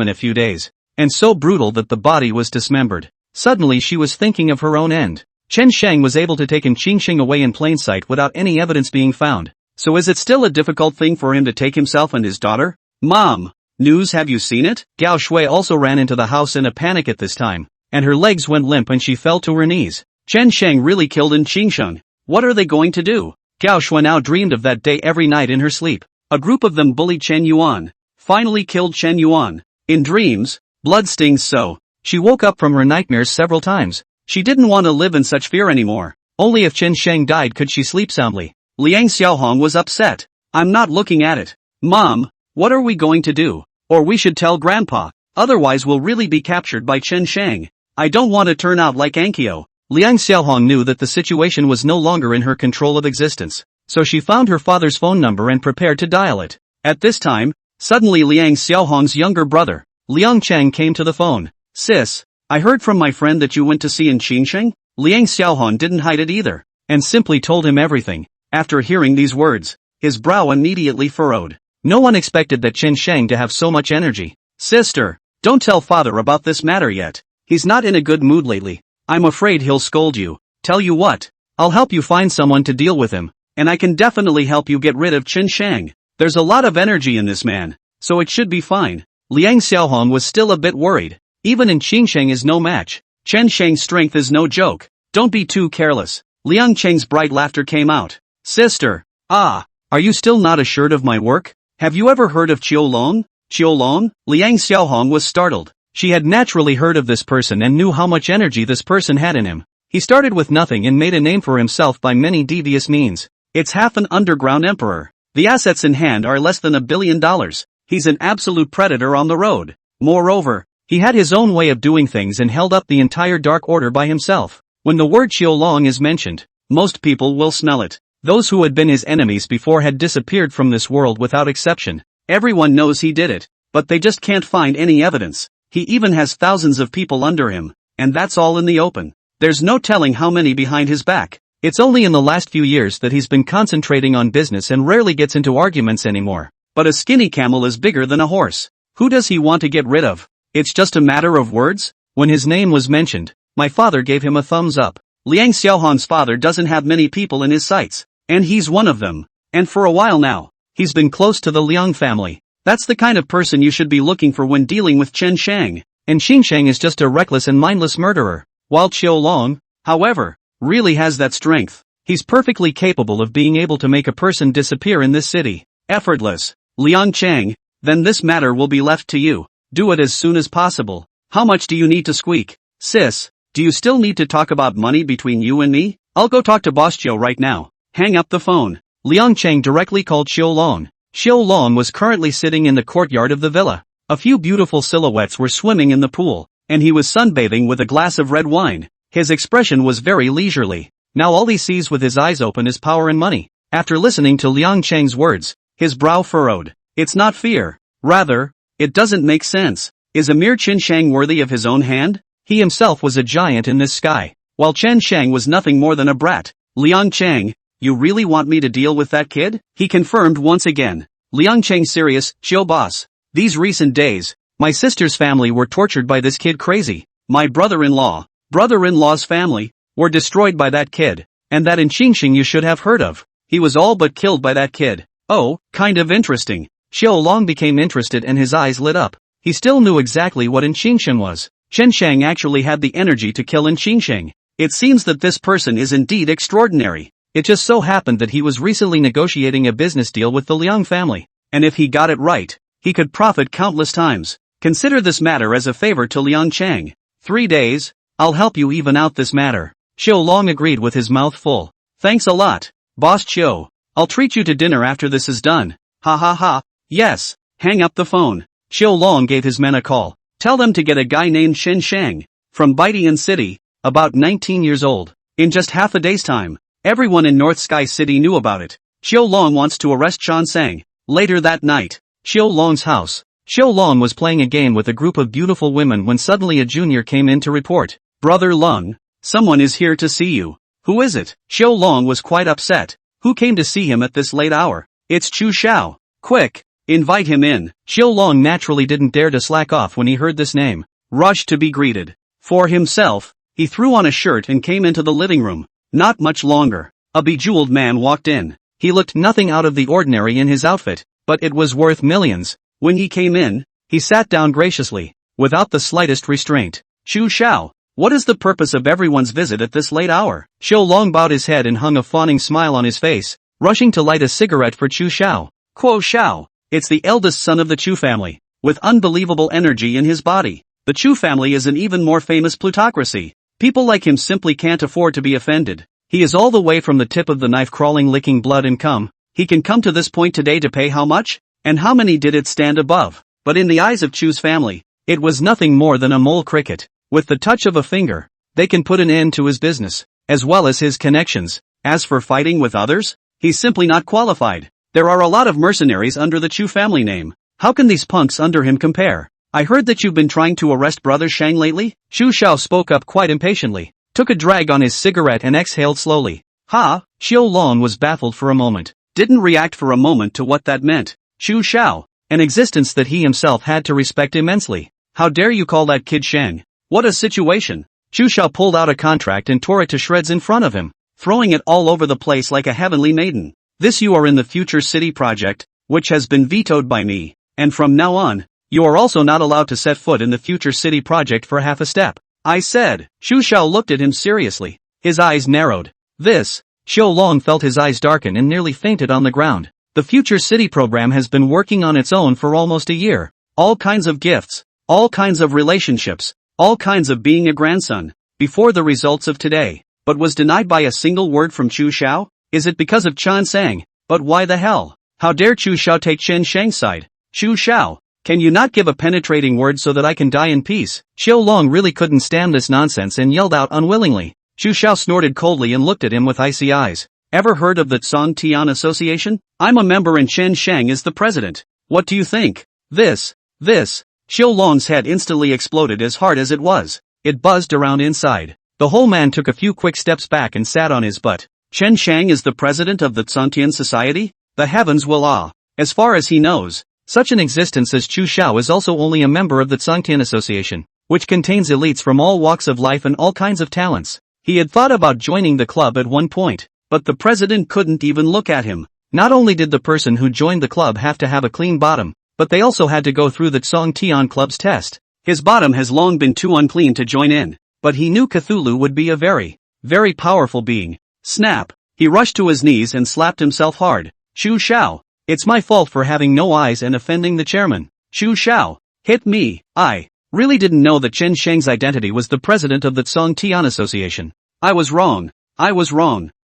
in a few days, and so brutal that the body was dismembered. Suddenly she was thinking of her own end. Chen Sheng was able to take Qingsheng away in plain sight without any evidence being found. So is it still a difficult thing for him to take himself and his daughter? Mom! News, have you seen it? Gao Shui also ran into the house in a panic at this time, and her legs went limp and she fell to her knees. Chen Sheng really killed Qingsheng. What are they going to do? Gao Shui now dreamed of that day every night in her sleep. A group of them bullied Chen Yuan. Finally killed Chen Yuan. In dreams, blood stings so. She woke up from her nightmares several times. She didn't want to live in such fear anymore. Only if Chen Sheng died could she sleep soundly. Liang Xiaohong was upset. I'm not looking at it. Mom, what are we going to do? Or we should tell Grandpa. Otherwise we'll really be captured by Chen Sheng. I don't want to turn out like Ankyo. Liang Xiaohong knew that the situation was no longer in her control of existence. So she found her father's phone number and prepared to dial it. At this time, suddenly Liang Xiaohong's younger brother, Liang Cheng, came to the phone. Sis, I heard from my friend that you went to see in Qingsheng. Liang Xiaohong didn't hide it either, and simply told him everything. After hearing these words, his brow immediately furrowed. No one expected that Chen Sheng to have so much energy. Sister, don't tell father about this matter yet. He's not in a good mood lately. I'm afraid he'll scold you. Tell you what, I'll help you find someone to deal with him, and I can definitely help you get rid of Chen Sheng. There's a lot of energy in this man, so it should be fine. Liang Xiaohong was still a bit worried. Even in Qingsheng is no match. Chen Sheng's strength is no joke. Don't be too careless. Liang Cheng's bright laughter came out. Sister, are you still not assured of my work? Have you ever heard of Qiulong? Qiulong? Liang Xiaohong was startled. She had naturally heard of this person and knew how much energy this person had in him. He started with nothing and made a name for himself by many devious means. It's half an underground emperor. The assets in hand are less than $1 billion. He's an absolute predator on the road. Moreover, he had his own way of doing things and held up the entire Dark Order by himself. When the word Qiulong is mentioned, most people will smell it. Those who had been his enemies before had disappeared from this world without exception. Everyone knows he did it, but they just can't find any evidence. He even has thousands of people under him, and that's all in the open. There's no telling how many behind his back. It's only in the last few years that he's been concentrating on business and rarely gets into arguments anymore. But a skinny camel is bigger than a horse. Who does he want to get rid of? It's just a matter of words? When his name was mentioned, my father gave him a thumbs up. Liang Xiaohong's father doesn't have many people in his sights, and he's one of them. And for a while now, he's been close to the Liang family. That's the kind of person you should be looking for when dealing with Chen Sheng. And Qingsheng is just a reckless and mindless murderer. While Qiulong, however, really has that strength. He's perfectly capable of being able to make a person disappear in this city. Effortless. Liang Cheng, then this matter will be left to you. Do it as soon as possible. How much do you need to squeak? Sis, do you still need to talk about money between you and me? I'll go talk to Boss Chiu right now. Hang up the phone. Liang Cheng directly called Qiulong. Qiulong was currently sitting in the courtyard of the villa. A few beautiful silhouettes were swimming in the pool, and he was sunbathing with a glass of red wine. His expression was very leisurely. Now all he sees with his eyes open is power and money. After listening to Liang Cheng's words, his brow furrowed. It's not fear. Rather, it doesn't make sense. Is a mere Chen Sheng worthy of his own hand? He himself was a giant in this sky, while Chen Sheng was nothing more than a brat. Liang Cheng, you really want me to deal with that kid? He confirmed once again. Liang Cheng serious, Chiu boss. These recent days, my sister's family were tortured by this kid crazy. My brother-in-law's family, were destroyed by that kid, and that in Qingsheng you should have heard of. He was all but killed by that kid. Oh, kind of interesting. Qiulong became interested and his eyes lit up. He still knew exactly what in Qingsheng was. Chen Sheng actually had the energy to kill in Qingsheng. It seems that this person is indeed extraordinary. It just so happened that he was recently negotiating a business deal with the Liang family, and if he got it right, he could profit countless times. Consider this matter as a favor to Liang Cheng. 3 days, I'll help you even out this matter. Qiulong agreed with his mouth full. Thanks a lot, Boss Chiu. I'll treat you to dinner after this is done. Ha ha ha, yes. Hang up the phone. Qiulong gave his men a call. Tell them to get a guy named Chen Sheng, from Baidian City, about 19 years old. In just half a day's time, everyone in North Sky City knew about it. Qiulong wants to arrest Chan Sang. Later that night, Qiulong's house. Qiulong was playing a game with a group of beautiful women when suddenly a junior came in to report. Brother Lung, someone is here to see you. Who is it? Qiulong was quite upset. Who came to see him at this late hour? It's Chu Xiao. Quick, invite him in. Xiao Long naturally didn't dare to slack off when he heard this name. Rushed to be greeted. For himself, he threw on a shirt and came into the living room. Not much longer. A bejeweled man walked in. He looked nothing out of the ordinary in his outfit, but it was worth millions. When he came in, he sat down graciously, without the slightest restraint. Chu Xiao, what is the purpose of everyone's visit at this late hour? Xiao Long bowed his head and hung a fawning smile on his face, rushing to light a cigarette for Chu Xiao. Kuo Xiao, it's the eldest son of the Chu family, with unbelievable energy in his body. The Chu family is an even more famous plutocracy. People like him simply can't afford to be offended. He is all the way from the tip of the knife crawling licking blood and cum. He can come to this point today to pay how much? And how many did it stand above? But in the eyes of Chu's family, it was nothing more than a mole cricket. With the touch of a finger, they can put an end to his business, as well as his connections. As for fighting with others, he's simply not qualified. There are a lot of mercenaries under the Chu family name. How can these punks under him compare? I heard that you've been trying to arrest Brother Shang lately? Chu Xiao spoke up quite impatiently, took a drag on his cigarette and exhaled slowly. Ha! Xiao Long was baffled for a moment, didn't react for a moment to what that meant. Chu Xiao, an existence that he himself had to respect immensely. How dare you call that kid Shang? What a situation! Chu Xiao pulled out a contract and tore it to shreds in front of him, throwing it all over the place like a heavenly maiden. This you are in the Future City project, which has been vetoed by me, and from now on, you are also not allowed to set foot in the Future City project for half a step. I said. Chu Xiao looked at him seriously. His eyes narrowed. This. Xiao Long felt his eyes darken and nearly fainted on the ground. The Future City program has been working on its own for almost a year. All kinds of gifts, all kinds of relationships, all kinds of being a grandson, before the results of today, but was denied by a single word from Chu Xiao? Is it because of Chen Sang? But why the hell? How dare Chu Xiao take Chen Shang's side? Chu Xiao, can you not give a penetrating word so that I can die in peace? Xiao Long really couldn't stand this nonsense and yelled out unwillingly. Chu Xiao snorted coldly and looked at him with icy eyes. Ever heard of the Tsong Tian Association? I'm a member and Chen Shang is the president. What do you think? This. Xiao Long's head instantly exploded as hard as it was. It buzzed around inside. The whole man took a few quick steps back and sat on his butt. Chen Shang is the president of the Tsongtian Society? The heavens will awe. As far as he knows, such an existence as Chu Xiao is also only a member of the Tsongtian Association, which contains elites from all walks of life and all kinds of talents. He had thought about joining the club at one point, but the president couldn't even look at him. Not only did the person who joined the club have to have a clean bottom, but they also had to go through the Tsong Tian Club's test. His bottom has long been too unclean to join in, but he knew Cthulhu would be a very, very powerful being. Snap! He rushed to his knees and slapped himself hard. Chu Xiao, it's my fault for having no eyes and offending the chairman. Chu Xiao, hit me. I really didn't know that Chen Shang's identity was the president of the Tsong Tian Association. I was wrong.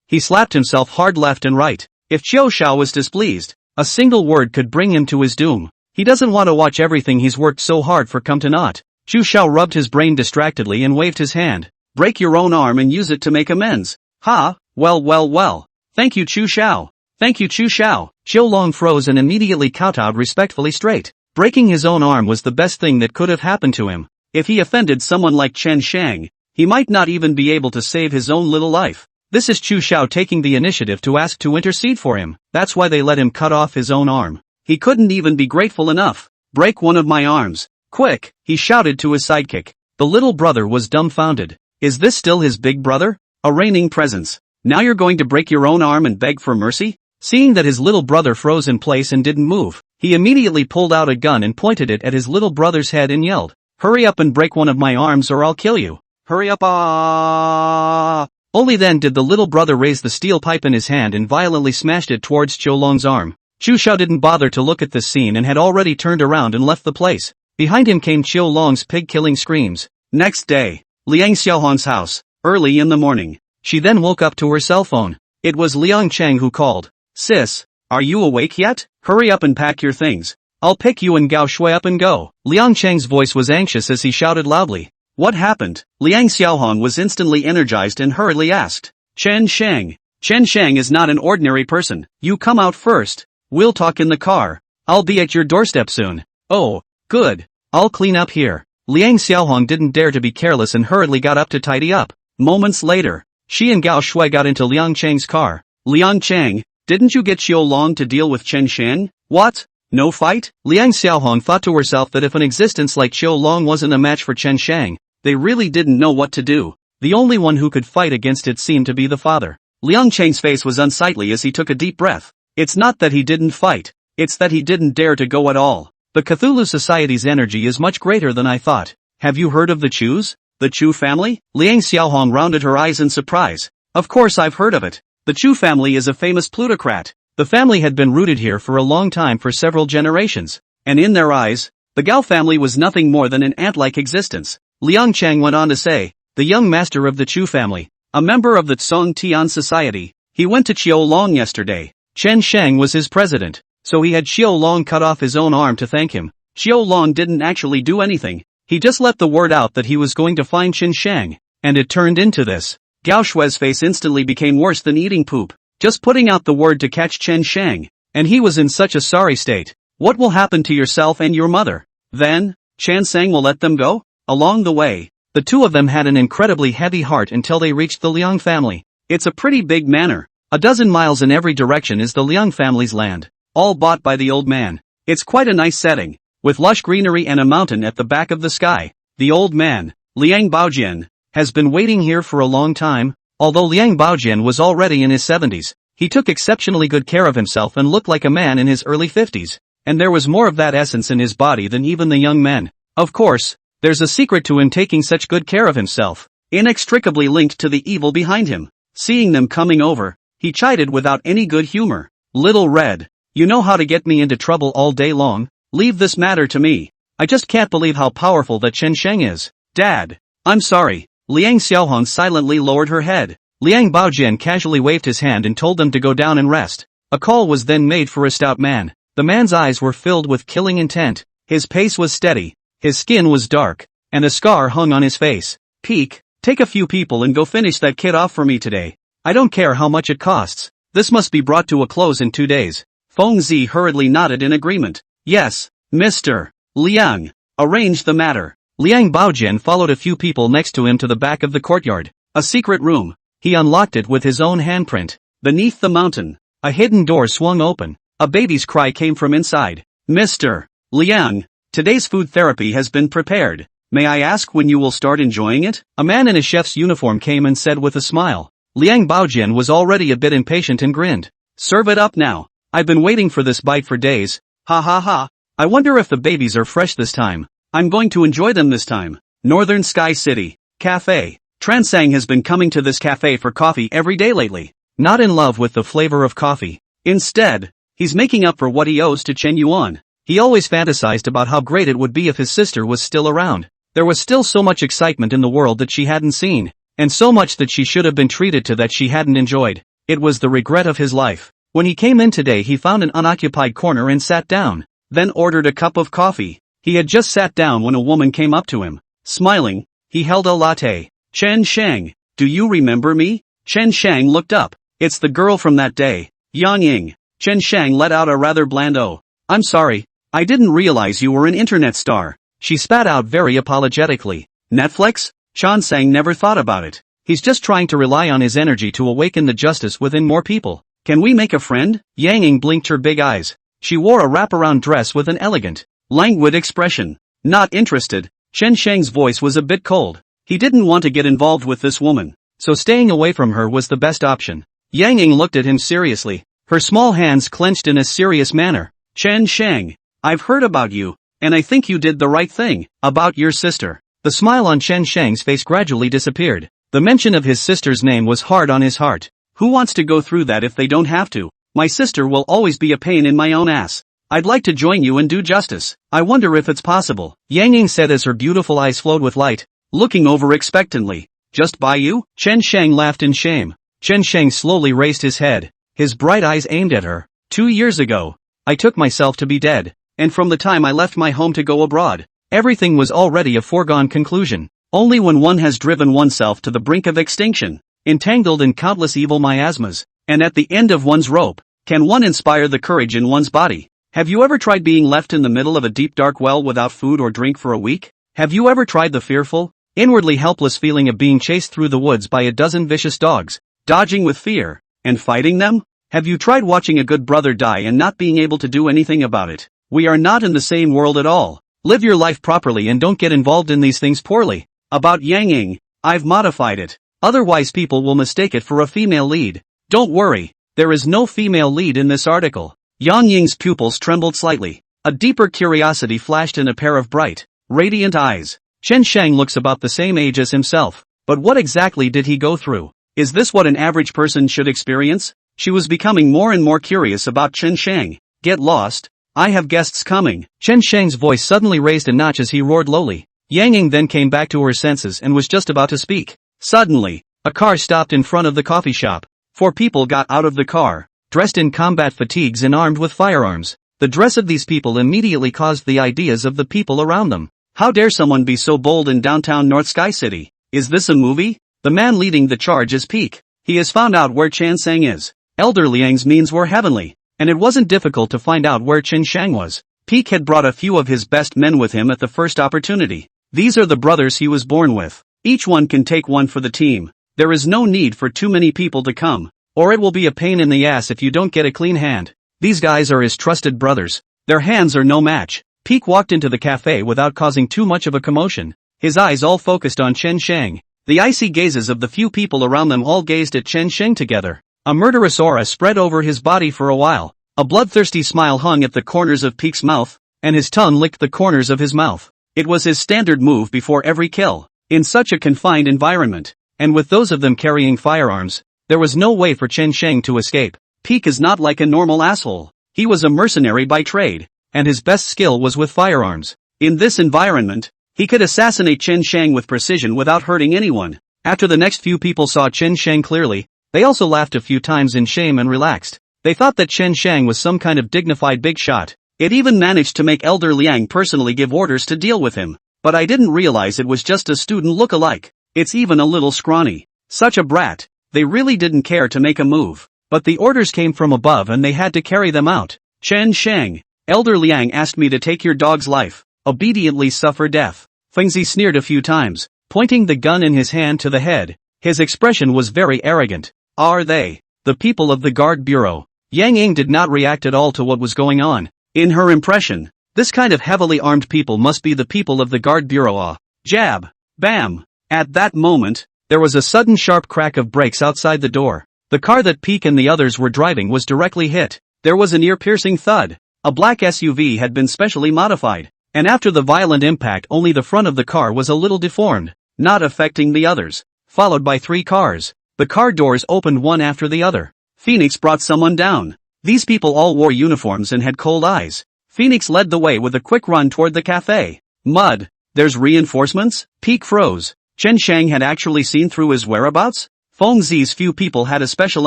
He slapped himself hard left and right. If Xiao Xiao was displeased, a single word could bring him to his doom. He doesn't want to watch everything he's worked so hard for come to naught. Chu Xiao rubbed his brain distractedly and waved his hand. Break your own arm and use it to make amends. Ha, well. Thank you Chu Xiao. Xiao Long froze and immediately kowtowed respectfully straight. Breaking his own arm was the best thing that could have happened to him. If he offended someone like Chen Shang, he might not even be able to save his own little life. This is Chu Xiao taking the initiative to ask to intercede for him. That's why they let him cut off his own arm. He couldn't even be grateful enough. Break one of my arms. Quick, he shouted to his sidekick. The little brother was dumbfounded. Is this still his big brother? A reigning presence. Now you're going to break your own arm and beg for mercy? Seeing that his little brother froze in place and didn't move, he immediately pulled out a gun and pointed it at his little brother's head and yelled, "Hurry up and break one of my arms or I'll kill you. Hurry up ah!" Only then did the little brother raise the steel pipe in his hand and violently smashed it towards Xiao Long's arm. Chu Xiao didn't bother to look at this scene and had already turned around and left the place. Behind him came Xiao Long's pig-killing screams. Next day, Liang Xiaohong's house, early in the morning. She then woke up to her cell phone. It was Liang Cheng who called. "Sis, are you awake yet? Hurry up and pack your things. I'll pick you and Gao Shui up and go." Liang Cheng's voice was anxious as he shouted loudly. What happened? Liang Xiaohong was instantly energized and hurriedly asked. Chen Shang. Chen Shang is not an ordinary person. You come out first. We'll talk in the car. I'll be at your doorstep soon. Oh, good. I'll clean up here. Liang Xiaohong didn't dare to be careless and hurriedly got up to tidy up. Moments later, she and Gao Shui got into Liang Cheng's car. Liang Cheng, Didn't you get Xiao Long to deal with Chen Shang? What? No fight? Liang Xiaohong thought to herself that if an existence like Xiao Long wasn't a match for Chen Shang, they really didn't know what to do. The only one who could fight against it seemed to be the father. Liang Cheng's face was unsightly as he took a deep breath. It's not that he didn't fight, it's that he didn't dare to go at all. The Cthulhu Society's energy is much greater than I thought. Have you heard of the Chus? The Chu family? Liang Xiaohong rounded her eyes in surprise. Of course I've heard of it. The Chu family is a famous plutocrat. The family had been rooted here for a long time for several generations, and in their eyes, the Gao family was nothing more than an ant-like existence. Liang Chang went on to say, the young master of the Chu family, a member of the Tsong Tian Society, he went to Xiao Long yesterday. Chen Shang was his president, so he had Xiao Long cut off his own arm to thank him. Xiao Long didn't actually do anything, he just let the word out that he was going to find Chen Shang, and it turned into this. Gao Shui's face instantly became worse than eating poop, just putting out the word to catch Chen Shang, and he was in such a sorry state. What will happen to yourself and your mother? Then, Chen Shang will let them go? Along the way, the two of them had an incredibly heavy heart until they reached the Liang family. It's a pretty big manor. 12 miles in every direction is the Liang family's land, all bought by the old man. It's quite a nice setting, with lush greenery and a mountain at the back of the sky. The old man, Liang Baojian, has been waiting here for a long time. Although Liang Baojian was already in his 70s, he took exceptionally good care of himself and looked like a man in his early 50s, and there was more of that essence in his body than even the young men. Of course, there's a secret to him taking such good care of himself, inextricably linked to the evil behind him. Seeing them coming over, he chided without any good humor. Little Red, you know how to get me into trouble all day long? Leave this matter to me. I just can't believe how powerful that Chen Shang is. Dad, I'm sorry. Liang Xiaohong silently lowered her head. Liang Baojian casually waved his hand and told them to go down and rest. A call was then made for a stout man. The man's eyes were filled with killing intent. His pace was steady. His skin was dark, and a scar hung on his face. Peek, take a few people and go finish that kid off for me today. I don't care how much it costs. This must be brought to a close in 2 days. Feng Zi hurriedly nodded in agreement. Yes, Mr. Liang. Arrange the matter. Liang Baojian followed a few people next to him to the back of the courtyard. A secret room. He unlocked it with his own handprint. Beneath the mountain, a hidden door swung open. A baby's cry came from inside. Mr. Liang, today's food therapy has been prepared. May I ask when you will start enjoying it? A man in a chef's uniform came and said with a smile. Liang Baojian was already a bit impatient and grinned. Serve it up now. I've been waiting for this bite for days. Ha ha ha. I wonder if the babies are fresh this time. I'm going to enjoy them this time. Northern Sky City Cafe. Transang has been coming to this cafe for coffee every day lately. Not in love with the flavor of coffee. Instead, he's making up for what he owes to Chen Yuan. He always fantasized about how great it would be if his sister was still around. There was still so much excitement in the world that she hadn't seen, and so much that she should have been treated to that she hadn't enjoyed. It was the regret of his life. When he came in today, he found an unoccupied corner and sat down, then ordered a cup of coffee. He had just sat down when a woman came up to him. Smiling, he held a latte. Chen Shang, do you remember me? Chen Shang looked up. It's the girl from that day. Yang Ying. Chen Shang let out a rather bland "Oh, I'm sorry. I didn't realize you were an internet star." She spat out very apologetically. Netflix? Chan Sang never thought about it. He's just trying to rely on his energy to awaken the justice within more people. Can we make a friend? Yang Ying blinked her big eyes. She wore a wraparound dress with an elegant, languid expression. Not interested. Chen Shang's voice was a bit cold. He didn't want to get involved with this woman, so staying away from her was the best option. Yang Ying looked at him seriously, her small hands clenched in a serious manner. Chen Shang, I've heard about you, and I think you did the right thing. About your sister. The smile on Chen Shang's face gradually disappeared. The mention of his sister's name was hard on his heart. Who wants to go through that if they don't have to? My sister will always be a pain in my own ass. I'd like to join you and do justice. I wonder if it's possible. Yang Ying said as her beautiful eyes flowed with light, looking over expectantly. Just by you? Chen Shang laughed in shame. Chen Shang slowly raised his head, his bright eyes aimed at her. 2 years ago, I took myself to be dead, and from the time I left my home to go abroad, everything was already a foregone conclusion. Only when one has driven oneself to the brink of extinction, entangled in countless evil miasmas, and at the end of one's rope, can one inspire the courage in one's body. Have you ever tried being left in the middle of a deep dark well without food or drink for a week? Have you ever tried the fearful, inwardly helpless feeling of being chased through the woods by a dozen vicious dogs, dodging with fear, and fighting them? Have you tried watching a good brother die and not being able to do anything about it? We are not in the same world at all. Live your life properly and don't get involved in these things poorly. About Yang Ying, I've modified it. Otherwise people will mistake it for a female lead. Don't worry, there is no female lead in this article. Yang Ying's pupils trembled slightly. A deeper curiosity flashed in a pair of bright, radiant eyes. Chen Sheng looks about the same age as himself, but what exactly did he go through? Is this what an average person should experience? She was becoming more and more curious about Chen Sheng. Get lost. I have guests coming. Chen Sheng's voice suddenly raised a notch as he roared lowly. Yang Ying then came back to her senses and was just about to speak. Suddenly, a car stopped in front of the coffee shop. 4 people got out of the car, dressed in combat fatigues and armed with firearms. The dress of these people immediately caused the ideas of the people around them. How dare someone be so bold in downtown North Sky City? Is this a movie? The man leading the charge is Peak. He has found out where Chan Sang is. Elder Liang's means were heavenly, and it wasn't difficult to find out where Chen Shang was. Peak had brought a few of his best men with him at the first opportunity. These are the brothers he was born with. Each one can take one for the team. There is no need for too many people to come, or it will be a pain in the ass if you don't get a clean hand. These guys are his trusted brothers. Their hands are no match. Peak walked into the cafe without causing too much of a commotion, his eyes all focused on Chen Shang. The icy gazes of the few people around them all gazed at Chen Shang together. A murderous aura spread over his body for a while. A bloodthirsty smile hung at the corners of Peak's mouth, and his tongue licked the corners of his mouth. It was his standard move before every kill. In such a confined environment, and with those of them carrying firearms, there was no way for Chen Shang to escape. Peak is not like a normal asshole. He was a mercenary by trade, and his best skill was with firearms. In this environment, he could assassinate Chen Shang with precision without hurting anyone. After the next few people saw Chen Shang clearly, they also laughed a few times in shame and relaxed. They thought that Chen Shang was some kind of dignified big shot. It even managed to make Elder Liang personally give orders to deal with him. But I didn't realize it was just a student look-alike. It's even a little scrawny. Such a brat. They really didn't care to make a move. But the orders came from above and they had to carry them out. Chen Shang, Elder Liang asked me to take your dog's life. Obediently suffer death. Fengzi sneered a few times, pointing the gun in his hand to the head. His expression was very arrogant. Are they the people of the guard bureau? Yang Ying did not react at all to what was going on. In her impression, this kind of heavily armed people must be the people of the guard bureau. Jab. Bam. At that moment, there was a sudden sharp crack of brakes outside the door. The car that Peak and the others were driving was directly hit. There was an ear-piercing thud. A black SUV had been specially modified, and after the violent impact only the front of the car was a little deformed, not affecting the others. Followed by 3 cars. The car doors opened one after the other. Phoenix brought someone down. These people all wore uniforms and had cold eyes. Phoenix led the way with a quick run toward the cafe. Mud. There's reinforcements? Peak froze. Chen Shang had actually seen through his whereabouts? Feng Zi's few people had a special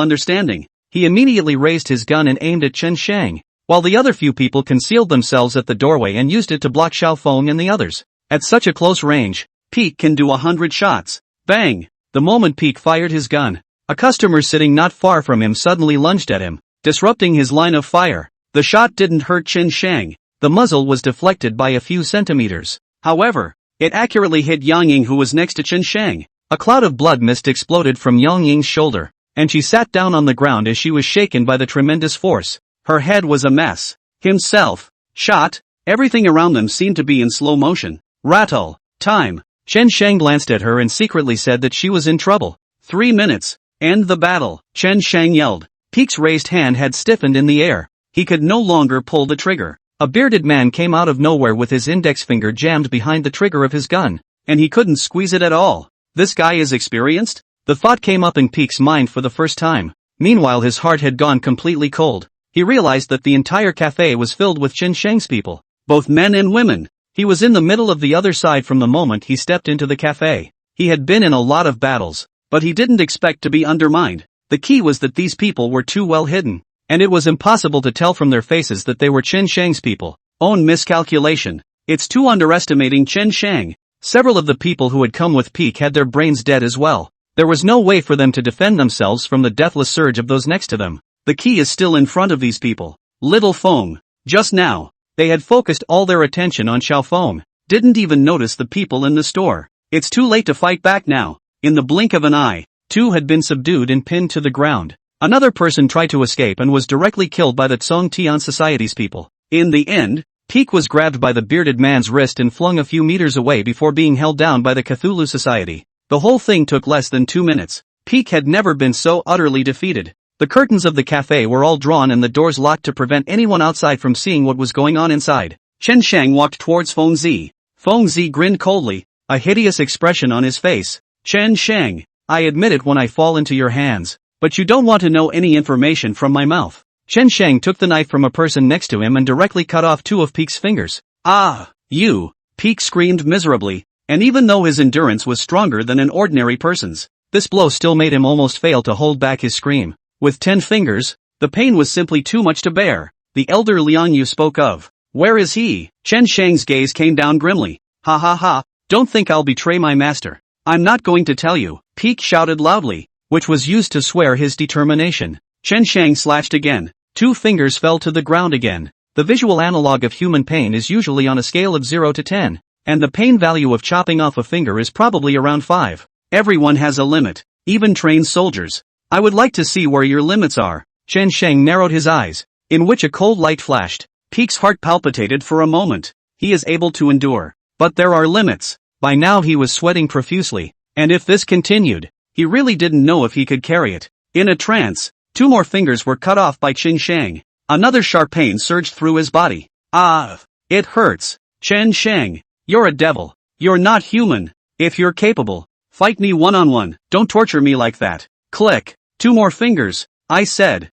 understanding. He immediately raised his gun and aimed at Chen Shang, while the other few people concealed themselves at the doorway and used it to block Xiao Feng and the others. At such a close range, Peak can do 100 shots. Bang! The moment Peak fired his gun, a customer sitting not far from him suddenly lunged at him, disrupting his line of fire. The shot didn't hurt Chen Shang. The muzzle was deflected by a few centimeters. However, it accurately hit Yang Ying, who was next to Chen Shang. A cloud of blood mist exploded from Yang Ying's shoulder, and she sat down on the ground as she was shaken by the tremendous force. Her head was a mess. Himself. Shot. Everything around them seemed to be in slow motion. Rattle. Time. Chen Shang glanced at her and secretly said that she was in trouble. 3 minutes. End the battle. Chen Shang yelled. Peak's raised hand had stiffened in the air. He could no longer pull the trigger. A bearded man came out of nowhere with his index finger jammed behind the trigger of his gun, and he couldn't squeeze it at all. This guy is experienced? The thought came up in Peak's mind for the first time. Meanwhile his heart had gone completely cold. He realized that the entire cafe was filled with Chen Shang's people, both men and women. He was in the middle of the other side from the moment he stepped into the cafe. He had been in a lot of battles, but he didn't expect to be undermined. The key was that these people were too well hidden, and it was impossible to tell from their faces that they were Chen Shang's people. Own miscalculation. It's too underestimating Chen Shang. Several of the people who had come with Peak had their brains dead as well. There was no way for them to defend themselves from the deathless surge of those next to them. The key is still in front of these people. Little Feng. Just now, they had focused all their attention on Xiao Feng, didn't even notice the people in the store. It's too late to fight back now. In the blink of an eye, 2 had been subdued and pinned to the ground. Another person tried to escape and was directly killed by the Tsong Tian Society's people. In the end, Peak was grabbed by the bearded man's wrist and flung a few meters away before being held down by the Cthulhu Society. The whole thing took less than 2 minutes. Peak had never been so utterly defeated. The curtains of the cafe were all drawn and the doors locked to prevent anyone outside from seeing what was going on inside. Chen Shang walked towards Feng Zi. Feng Zi grinned coldly, a hideous expression on his face. Chen Shang, I admit it when I fall into your hands, but you don't want to know any information from my mouth. Chen Shang took the knife from a person next to him and directly cut off 2 of Peak's fingers. Ah, you! Peak screamed miserably, and even though his endurance was stronger than an ordinary person's, this blow still made him almost fail to hold back his scream. With 10 fingers, the pain was simply too much to bear. The elder Liang Yu spoke of. Where is he? Chen Shang's gaze came down grimly. Ha ha ha, don't think I'll betray my master. I'm not going to tell you, Peak shouted loudly, which was used to swear his determination. Chen Shang slashed again. 2 fingers fell to the ground again. The visual analog of human pain is usually on a scale of 0 to 10, and the pain value of chopping off a finger is probably around 5. Everyone has a limit, even trained soldiers. I would like to see where your limits are. Chen Shang narrowed his eyes, in which a cold light flashed. Peak's heart palpitated for a moment. He is able to endure. But there are limits. By now he was sweating profusely, and if this continued, he really didn't know if he could carry it. In a trance, 2 more fingers were cut off by Chen Shang. Another sharp pain surged through his body. Ah, it hurts. Chen Shang, you're a devil. You're not human. If you're capable, fight me one-on-one. Don't torture me like that. Click. 2 more fingers. I said.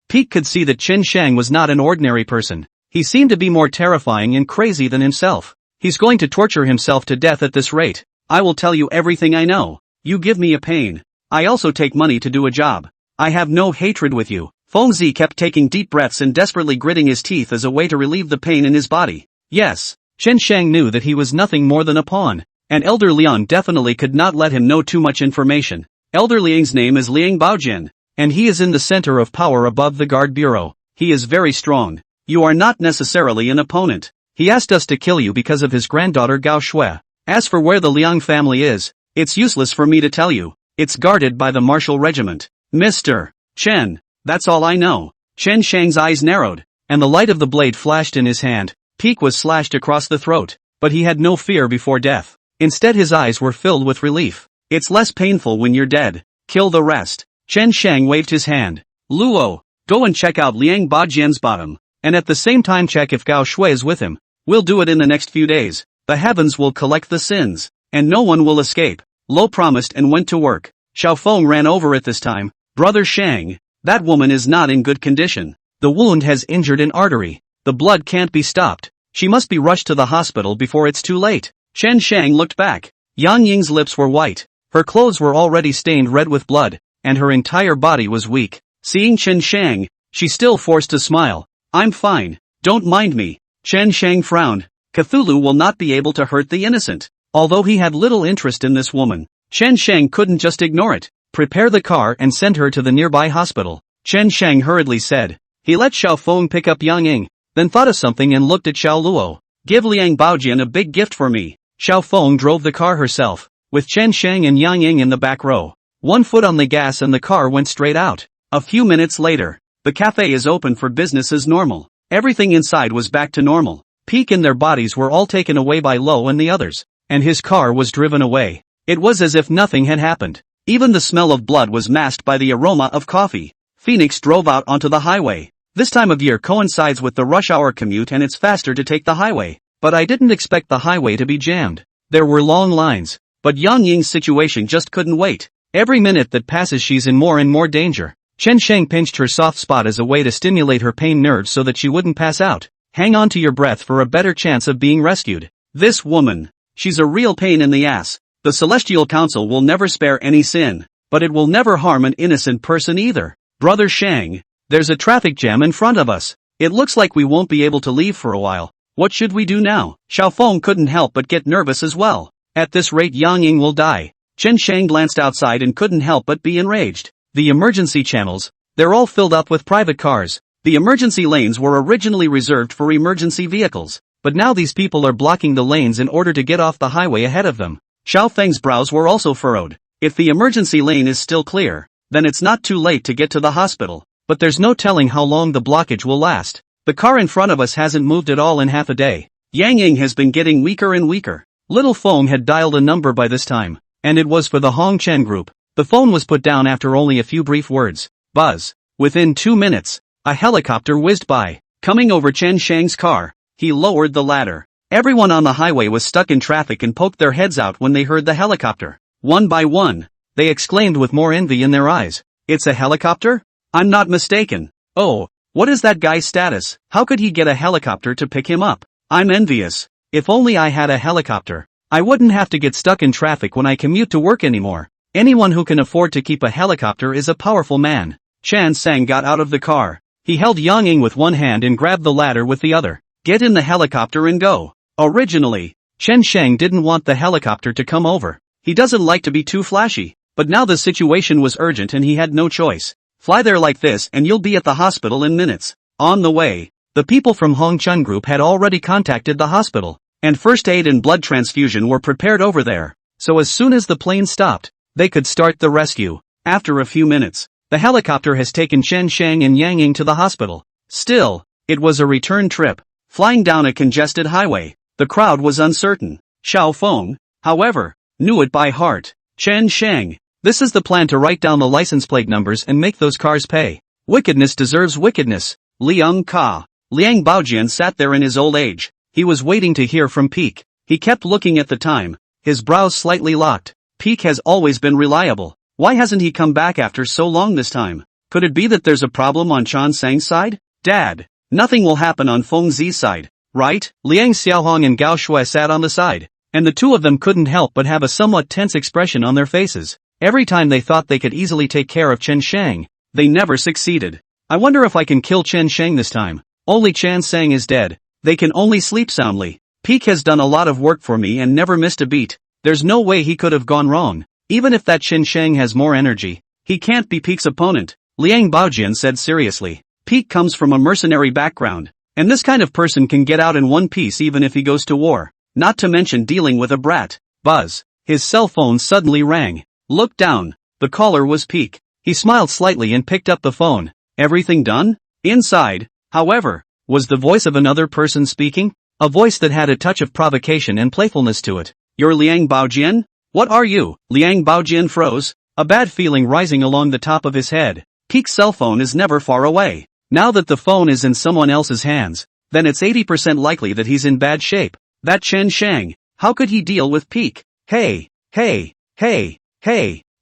Peak could see that Chen Shang was not an ordinary person. He seemed to be more terrifying and crazy than himself. He's going to torture himself to death at this rate. I will tell you everything I know. You give me a pain. I also take money to do a job. I have no hatred with you. Feng Zi kept taking deep breaths and desperately gritting his teeth as a way to relieve the pain in his body. Yes, Chen Shang knew that he was nothing more than a pawn. And Elder Liang definitely could not let him know too much information. Elder Liang's name is Liang Baojin, and he is in the center of power above the guard bureau. He is very strong. You are not necessarily an opponent. He asked us to kill you because of his granddaughter Gao Shui. As for where the Liang family is, it's useless for me to tell you. It's guarded by the martial regiment. Mr. Chen, that's all I know. Chen Shang's eyes narrowed, and the light of the blade flashed in his hand. Peak was slashed across the throat, but he had no fear before death. Instead his eyes were filled with relief. It's less painful when you're dead. Kill the rest. Chen Shang waved his hand. Luo, go and check out Liang Bajian's bottom, and at the same time check if Gao Shui is with him. We'll do it in the next few days. The heavens will collect the sins, and no one will escape. Lo promised and went to work. Xiaofeng ran over it this time. Brother Shang, that woman is not in good condition. The wound has injured an artery. The blood can't be stopped. She must be rushed to the hospital before it's too late. Chen Shang looked back. Yang Ying's lips were white. Her clothes were already stained red with blood, and her entire body was weak. Seeing Chen Shang, she still forced a smile. I'm fine. Don't mind me. Chen Shang frowned. Cthulhu will not be able to hurt the innocent. Although he had little interest in this woman, Chen Shang couldn't just ignore it. Prepare the car and send her to the nearby hospital. Chen Shang hurriedly said. He let Xiaofeng pick up Yang Ying, then thought of something and looked at Xiao Luo. Give Liang Baojian a big gift for me. Xiaofeng drove the car herself, with Chen Shang and Yang Ying in the back row. 1 foot on the gas and the car went straight out. A few minutes later, the cafe is open for business as normal. Everything inside was back to normal. Peak and their bodies were all taken away by Lo and the others, and his car was driven away. It was as if nothing had happened. Even the smell of blood was masked by the aroma of coffee. Phoenix drove out onto the highway. This time of year coincides with the rush hour commute and it's faster to take the highway. But I didn't expect the highway to be jammed. There were long lines. But Yang Ying's situation just couldn't wait. Every minute that passes she's in more and more danger. Chen Shang pinched her soft spot as a way to stimulate her pain nerves so that she wouldn't pass out. Hang on to your breath for a better chance of being rescued. This woman. She's a real pain in the ass. The Celestial Council will never spare any sin. But it will never harm an innocent person either. Brother Shang, there's a traffic jam in front of us. It looks like we won't be able to leave for a while. What should we do now? Xiaofeng couldn't help but get nervous as well. At this rate Yang Ying will die. Chen Shang glanced outside and couldn't help but be enraged. The emergency channels, they're all filled up with private cars. The emergency lanes were originally reserved for emergency vehicles, but now these people are blocking the lanes in order to get off the highway ahead of them. Xiao Feng's brows were also furrowed. If the emergency lane is still clear, then it's not too late to get to the hospital. But there's no telling how long the blockage will last. The car in front of us hasn't moved at all in half a day. Yang Ying has been getting weaker and weaker. Little Feng had dialed a number by this time, and it was for the Hong Chen group. The phone was put down after only a few brief words. Buzz. Within 2 minutes, a helicopter whizzed by, coming over Chen Shang's car. He lowered the ladder. Everyone on the highway was stuck in traffic and poked their heads out when they heard the helicopter. One by one, they exclaimed with more envy in their eyes. It's a helicopter? I'm not mistaken. Oh, what is that guy's status? How could he get a helicopter to pick him up? I'm envious. If only I had a helicopter. I wouldn't have to get stuck in traffic when I commute to work anymore. Anyone who can afford to keep a helicopter is a powerful man. Chan Sang got out of the car. He held Yang Ying with one hand and grabbed the ladder with the other. Get in the helicopter and go. Originally, Chen Shang didn't want the helicopter to come over. He doesn't like to be too flashy, but now the situation was urgent and he had no choice. Fly there like this and you'll be at the hospital in minutes. On the way, the people from Hong Chun Group had already contacted the hospital, and first aid and blood transfusion were prepared over there. So as soon as the plane stopped, they could start the rescue. After a few minutes, the helicopter has taken Chen Shang and Yang Ying to the hospital. Still, it was a return trip. Flying down a congested highway, the crowd was uncertain. Xiao Feng, however, knew it by heart. Chen Shang, this is the plan to write down the license plate numbers and make those cars pay. Wickedness deserves wickedness. Liang Ka. Liang Baojian sat there in his old age. He was waiting to hear from Peak. He kept looking at the time, his brows slightly locked. Peak has always been reliable. Why hasn't he come back after so long this time? Could it be that there's a problem on Chan Sang's side? Dad, nothing will happen on Feng Zi's side, right? Liang Xiaohong and Gao Shui sat on the side, and the two of them couldn't help but have a somewhat tense expression on their faces. Every time they thought they could easily take care of Chen Shang, they never succeeded. I wonder if I can kill Chen Shang this time. Only Chan Sang is dead. They can only sleep soundly. Peak has done a lot of work for me and never missed a beat. There's no way he could have gone wrong. Even if that Chen Shang has more energy, he can't be Peak's opponent, Liang Baojian said seriously. Peak comes from a mercenary background, and this kind of person can get out in one piece even if he goes to war, not to mention dealing with a brat. Buzz. His cell phone suddenly rang. Look down. The caller was Peak. He smiled slightly and picked up the phone. Everything done? Inside, however, was the voice of another person speaking, a voice that had a touch of provocation and playfulness to it. You're Liang Baojian? What are you? Liang Baojian froze, a bad feeling rising along the top of his head. Peak's cell phone is never far away. Now that the phone is in someone else's hands, then it's 80% likely that he's in bad shape. That Chen Shang, how could he deal with Peak? Hey,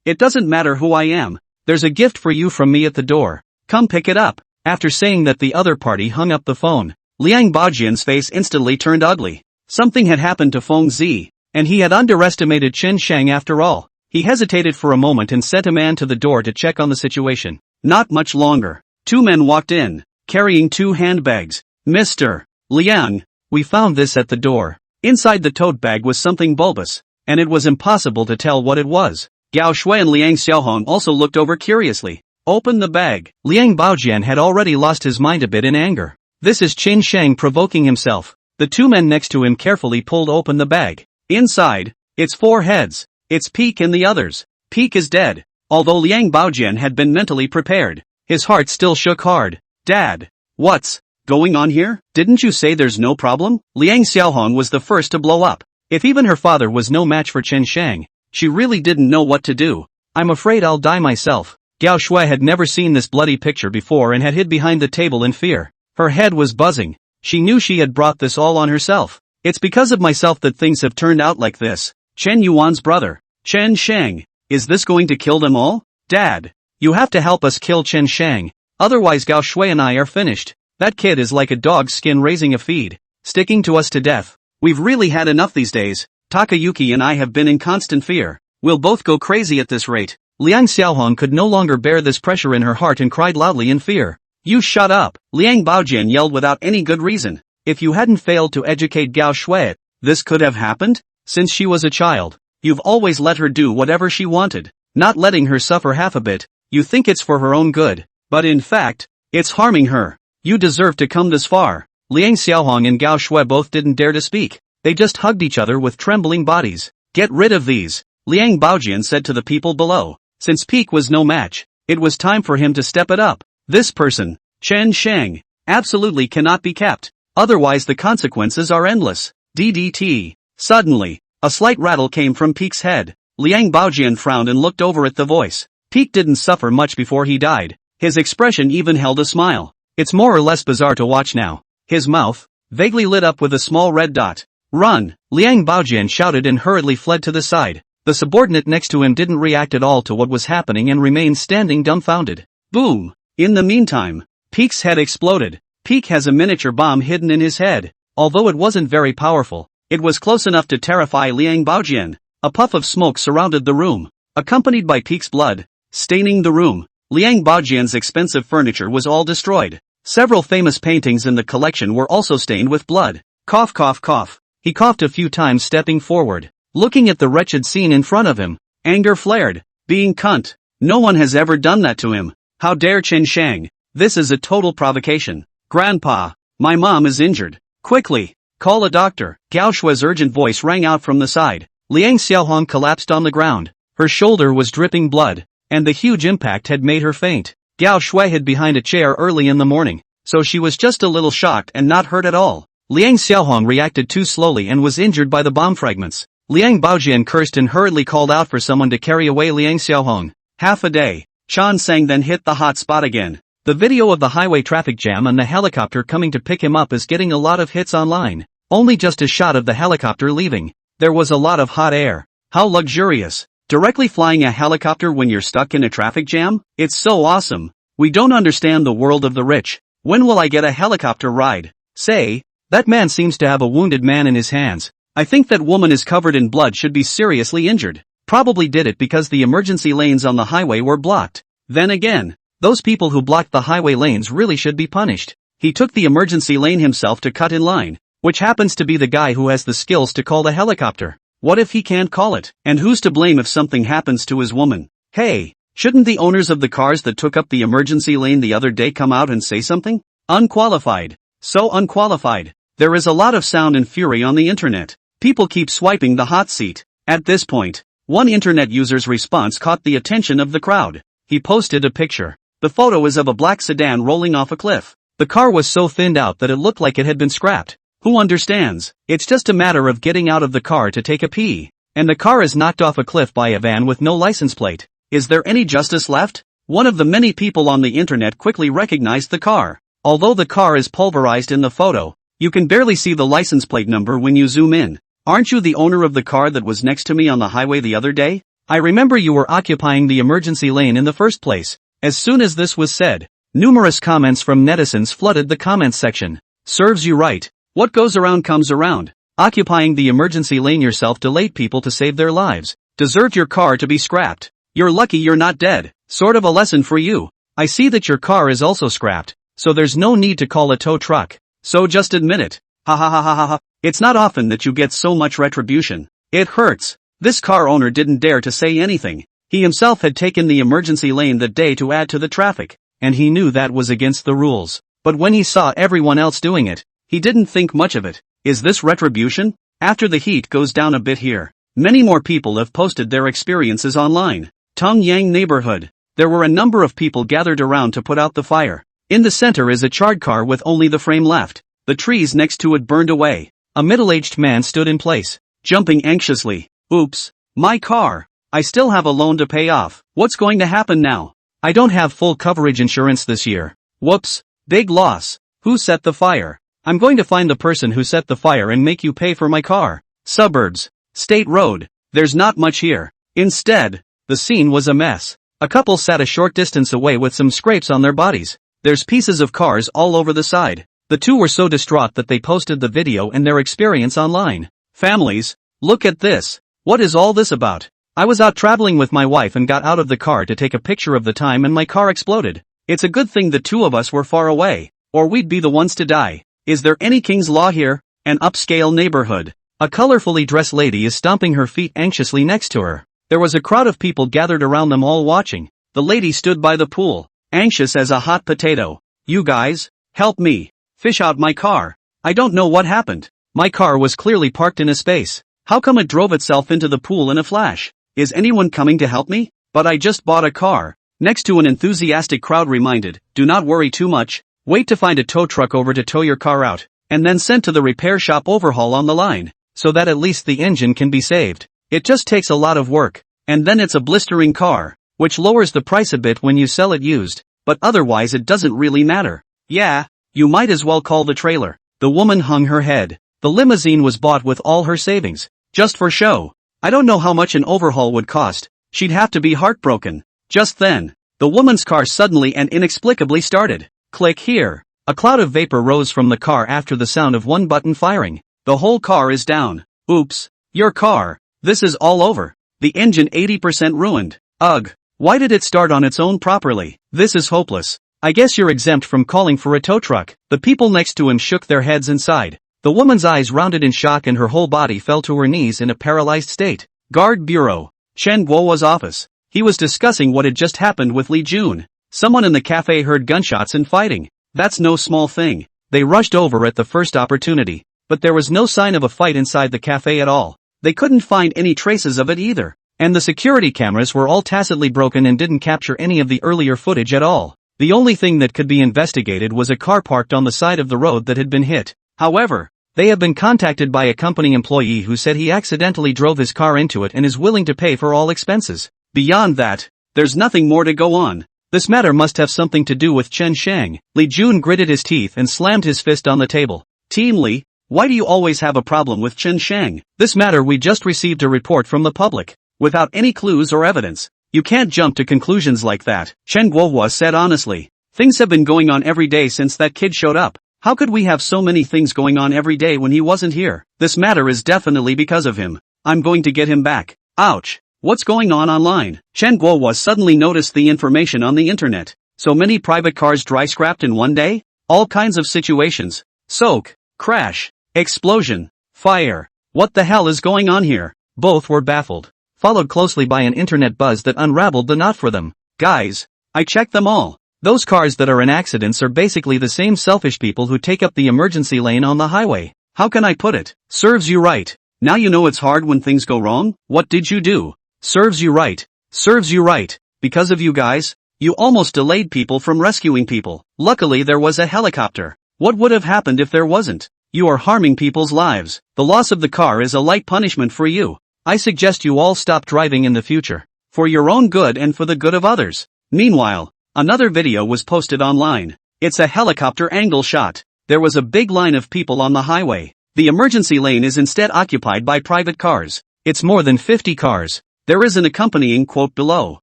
it doesn't matter who I am. There's a gift for you from me at the door. Come pick it up. After saying that, the other party hung up the phone. Liang Baojian's face instantly turned ugly. Something had happened to Feng Zi, and he had underestimated Chen Shang after all. He hesitated for a moment and sent a man to the door to check on the situation. Not much longer. 2 men walked in, carrying 2 handbags. Mr. Liang, we found this at the door. Inside the tote bag was something bulbous, and it was impossible to tell what it was. Gao Shui and Liang Xiaohong also looked over curiously. Open the bag. Liang Baojian had already lost his mind a bit in anger. This is Chen Shang provoking himself. The 2 men next to him carefully pulled open the bag. Inside, it's 4 heads. It's Peak and the others. Peak is dead. Although Liang Baojian had been mentally prepared, his heart still shook hard. Dad, what's going on here? Didn't you say there's no problem? Liang Xiaohong was the first to blow up. If even her father was no match for Chen Shang, she really didn't know what to do. I'm afraid I'll die myself. Gao Shui had never seen this bloody picture before and had hid behind the table in fear. Her head was buzzing. She knew she had brought this all on herself. It's because of myself that things have turned out like this. Chen Yuan's brother, Chen Shang, is this going to kill them all? Dad, you have to help us kill Chen Shang, otherwise Gao Shui and I are finished. That kid is like a dog's skin raising a feed, sticking to us to death. We've really had enough these days. Takayuki and I have been in constant fear. We'll both go crazy at this rate. Liang Xiaohong could no longer bear this pressure in her heart and cried loudly in fear. You shut up! Liang Baojian yelled without any good reason. If you hadn't failed to educate Gao Shui, this could have happened? Since she was a child, you've always let her do whatever she wanted, not letting her suffer half a bit. You think it's for her own good, but in fact, it's harming her. You deserve to come this far. Liang Xiaohong and Gao Shui both didn't dare to speak. They just hugged each other with trembling bodies. Get rid of these, Liang Baojian said to the people below. Since Peak was no match, It was time for him to step it up. This person, Chen Shang, absolutely cannot be kept. Otherwise the consequences are endless. DDT. Suddenly, a slight rattle came from Peek's head. Liang Baojian frowned and looked over at the voice. Peek didn't suffer much before he died. His expression even held a smile. It's more or less bizarre to watch now. His mouth, vaguely lit up with a small red dot. Run! Liang Baojian shouted and hurriedly fled to the side. The subordinate next to him didn't react at all to what was happening and remained standing dumbfounded. Boom! In the meantime, Peek's head exploded. Peek has a miniature bomb hidden in his head. Although it wasn't very powerful, it was close enough to terrify Liang Baojian. A puff of smoke surrounded the room, accompanied by Peek's blood, staining the room. Liang Baojian's expensive furniture was all destroyed. Several famous paintings in the collection were also stained with blood. Cough cough cough. He coughed a few times, stepping forward, looking at the wretched scene in front of him. Anger flared. Being cunt. No one has ever done that to him. How dare Chen Shang? This is a total provocation. Grandpa, my mom is injured. Quickly, call a doctor. Gao Shui's urgent voice rang out from the side. Liang Xiaohong collapsed on the ground. Her shoulder was dripping blood, and the huge impact had made her faint. Gao Shui hid behind a chair early in the morning, so she was just a little shocked and not hurt at all. Liang Xiaohong reacted too slowly and was injured by the bomb fragments. Liang Baojian cursed and hurriedly called out for someone to carry away Liang Xiaohong. Half a day. Chan Sang then hit the hot spot again. The video of the highway traffic jam and the helicopter coming to pick him up is getting a lot of hits online. Only just a shot of the helicopter leaving. There was a lot of hot air. How luxurious. Directly flying a helicopter when you're stuck in a traffic jam? It's so awesome. We don't understand the world of the rich. When will I get a helicopter ride? Say, that man seems to have a wounded man in his hands. I think that woman is covered in blood, should be seriously injured. Probably did it because the emergency lanes on the highway were blocked. Then again, those people who blocked the highway lanes really should be punished. He took the emergency lane himself to cut in line, which happens to be the guy who has the skills to call the helicopter. What if he can't call it? And who's to blame if something happens to his woman? Hey, shouldn't the owners of the cars that took up the emergency lane the other day come out and say something? Unqualified. So unqualified. There is a lot of sound and fury on the internet. People keep swiping the hot seat. At this point, one internet user's response caught the attention of the crowd. He posted a picture. The photo is of a black sedan rolling off a cliff. The car was so thinned out that it looked like it had been scrapped. Who understands? It's just a matter of getting out of the car to take a pee. And the car is knocked off a cliff by a van with no license plate. Is there any justice left? One of the many people on the internet quickly recognized the car. Although the car is pulverized in the photo, you can barely see the license plate number when you zoom in. Aren't you the owner of the car that was next to me on the highway the other day? I remember you were occupying the emergency lane in the first place. As soon as this was said, numerous comments from netizens flooded the comments section. Serves you right. What goes around comes around. Occupying the emergency lane yourself delayed people to save their lives. Deserved your car to be scrapped. You're lucky you're not dead. Sort of a lesson for you. I see that your car is also scrapped, so there's no need to call a tow truck. So just admit it. Ha ha ha ha ha ha. It's not often that you get so much retribution. It hurts. This car owner didn't dare to say anything. He himself had taken the emergency lane that day to add to the traffic, and he knew that was against the rules. But when he saw everyone else doing it, he didn't think much of it. Is this retribution? After the heat goes down a bit here, many more people have posted their experiences online. Tongyang neighborhood. There were a number of people gathered around to put out the fire. In the center is a charred car with only the frame left. The trees next to it burned away. A middle-aged man stood in place, jumping anxiously. Oops, my car. I still have a loan to pay off. What's going to happen now? I don't have full coverage insurance this year. Whoops, big loss. Who set the fire? I'm going to find the person who set the fire and make you pay for my car. Suburbs. State Road. There's not much here. Instead, the scene was a mess. A couple sat a short distance away with some scrapes on their bodies. There's pieces of cars all over the side. The two were so distraught that they posted the video and their experience online. Families, look at this. What is all this about? I was out traveling with my wife and got out of the car to take a picture of the time and my car exploded. It's a good thing the two of us were far away, or we'd be the ones to die. Is there any king's law here? An upscale neighborhood. A colorfully dressed lady is stomping her feet anxiously next to her. There was a crowd of people gathered around them all watching. The lady stood by the pool, anxious as a hot potato. You guys, help me. Fish out my car. I don't know what happened. My car was clearly parked in a space. How come it drove itself into the pool in a flash? Is anyone coming to help me? But I just bought a car. next to an enthusiastic crowd reminded, do not worry too much, wait to find a tow truck over to tow your car out, and then sent to the repair shop overhaul on the line, so that at least the engine can be saved. It just takes a lot of work, and then it's a blistering car, which lowers the price a bit when you sell it used, but otherwise it doesn't really matter. Yeah, you might as well call the trailer. The woman hung her head. The limousine was bought with all her savings, just for show. I don't know how much an overhaul would cost, she'd have to be heartbroken. Just then, the woman's car suddenly and inexplicably started. Click here. A cloud of vapor rose from the car after the sound of one button firing. The whole car is down. Oops. Your car. This is all over. The engine 80% ruined. Ugh. Why did it start on its own properly? This is hopeless. I guess you're exempt from calling for a tow truck. The people next to him shook their heads and sighed. The woman's eyes rounded in shock and her whole body fell to her knees in a paralyzed state. Guard Bureau. Chen Guo's office. He was discussing what had just happened with Li Jun. Someone in the cafe heard gunshots and fighting. That's no small thing. They rushed over at the first opportunity. But there was no sign of a fight inside the cafe at all. They couldn't find any traces of it either. And the security cameras were all tacitly broken and didn't capture any of the earlier footage at all. The only thing that could be investigated was a car parked on the side of the road that had been hit. However, they have been contacted by a company employee who said he accidentally drove his car into it and is willing to pay for all expenses. Beyond that, there's nothing more to go on. This matter must have something to do with Chen Shang. Li Jun gritted his teeth and slammed his fist on the table. Team Li, why do you always have a problem with Chen Shang? This matter we just received a report from the public. Without any clues or evidence. You can't jump to conclusions like that, Chen Guohua said honestly. Things have been going on every day since that kid showed up. How could we have so many things going on every day when he wasn't here? This matter is definitely because of him. I'm going to get him back. Ouch. What's going on online? Chen Guohua suddenly noticed the information on the internet. So many private cars dry scrapped in one day? All kinds of situations. Soak, crash, explosion, fire. What the hell is going on here? Both were baffled. Followed closely by an internet buzz that unraveled the knot for them. Guys, I checked them all. Those cars that are in accidents are basically the same selfish people who take up the emergency lane on the highway. How can I put it? Serves you right. Now you know it's hard when things go wrong. What did you do? Serves you right. Serves you right. Because of you guys, you almost delayed people from rescuing people. Luckily there was a helicopter. What would have happened if there wasn't? You are harming people's lives. The loss of the car is a light punishment for you. I suggest you all stop driving in the future. For your own good and for the good of others. Meanwhile, another video was posted online. It's a helicopter angle shot. There was a big line of people on the highway. The emergency lane is instead occupied by private cars. It's more than 50 cars. There is an accompanying quote below.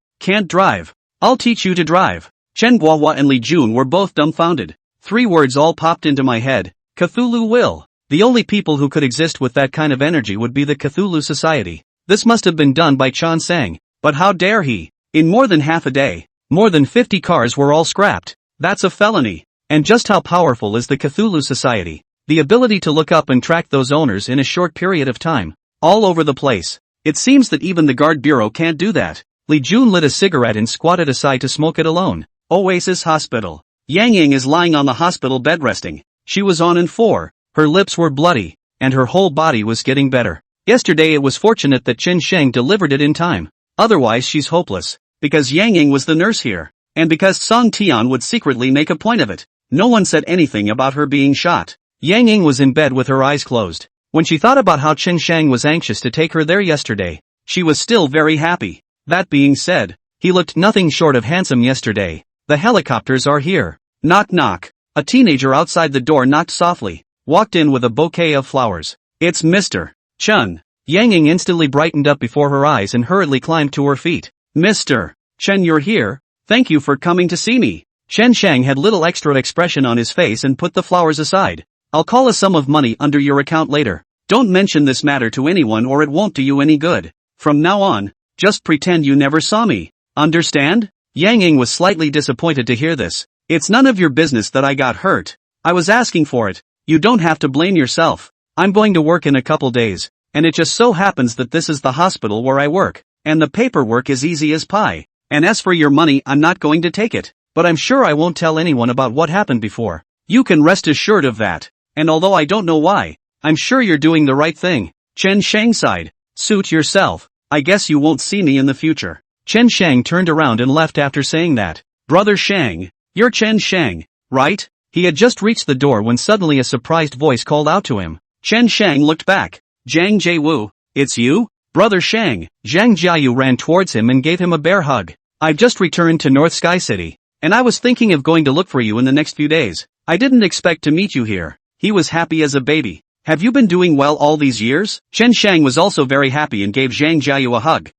Can't drive. I'll teach you to drive. Chen Guohua and Li Jun were both dumbfounded. 3 words all popped into my head. Cthulhu will. The only people who could exist with that kind of energy would be the Cthulhu Society. This must have been done by Chan Sang. But how dare he? In more than half a day, more than 50 cars were all scrapped. That's a felony. And just how powerful is the Cthulhu Society? The ability to look up and track those owners in a short period of time. All over the place. It seems that even the Guard Bureau can't do that. Li Jun lit a cigarette and squatted aside to smoke it alone. Oasis Hospital. Yang Ying is lying on the hospital bed resting. She was on and 4. Her lips were bloody, and her whole body was getting better. Yesterday it was fortunate that Chen Sheng delivered it in time. Otherwise she's hopeless. Because Yang Ying was the nurse here. And because Song Tian would secretly make a point of it. No one said anything about her being shot. Yang Ying was in bed with her eyes closed. When she thought about how Chen Sheng was anxious to take her there yesterday, she was still very happy. That being said, he looked nothing short of handsome yesterday. The helicopters are here. Knock knock. A teenager outside the door knocked softly. Walked in with a bouquet of flowers. It's Mr. Chen. Yang Ying instantly brightened up before her eyes and hurriedly climbed to her feet. Mr. Chen, you're here? Thank you for coming to see me. Chen Shang had little extra expression on his face and put the flowers aside. I'll call a sum of money under your account later. Don't mention this matter to anyone or it won't do you any good. From now on, just pretend you never saw me. Understand? Yang Ying was slightly disappointed to hear this. It's none of your business that I got hurt. I was asking for it. You don't have to blame yourself. I'm going to work in a couple days, and it just so happens that this is the hospital where I work, and the paperwork is easy as pie. And as for your money, I'm not going to take it, but I'm sure I won't tell anyone about what happened before. You can rest assured of that. And although I don't know why, I'm sure you're doing the right thing. Chen Shang sighed. Suit yourself. I guess you won't see me in the future. Chen Shang turned around and left after saying that. Brother Shang, you're Chen Shang, right? He had just reached the door when suddenly a surprised voice called out to him. Chen Shang looked back. Zhang Jiewu, it's you? Brother Shang. Zhang Jiayu ran towards him and gave him a bear hug. I've just returned to North Sky City, and I was thinking of going to look for you in the next few days. I didn't expect to meet you here. He was happy as a baby. Have you been doing well all these years? Chen Shang was also very happy and gave Zhang Jiayu a hug.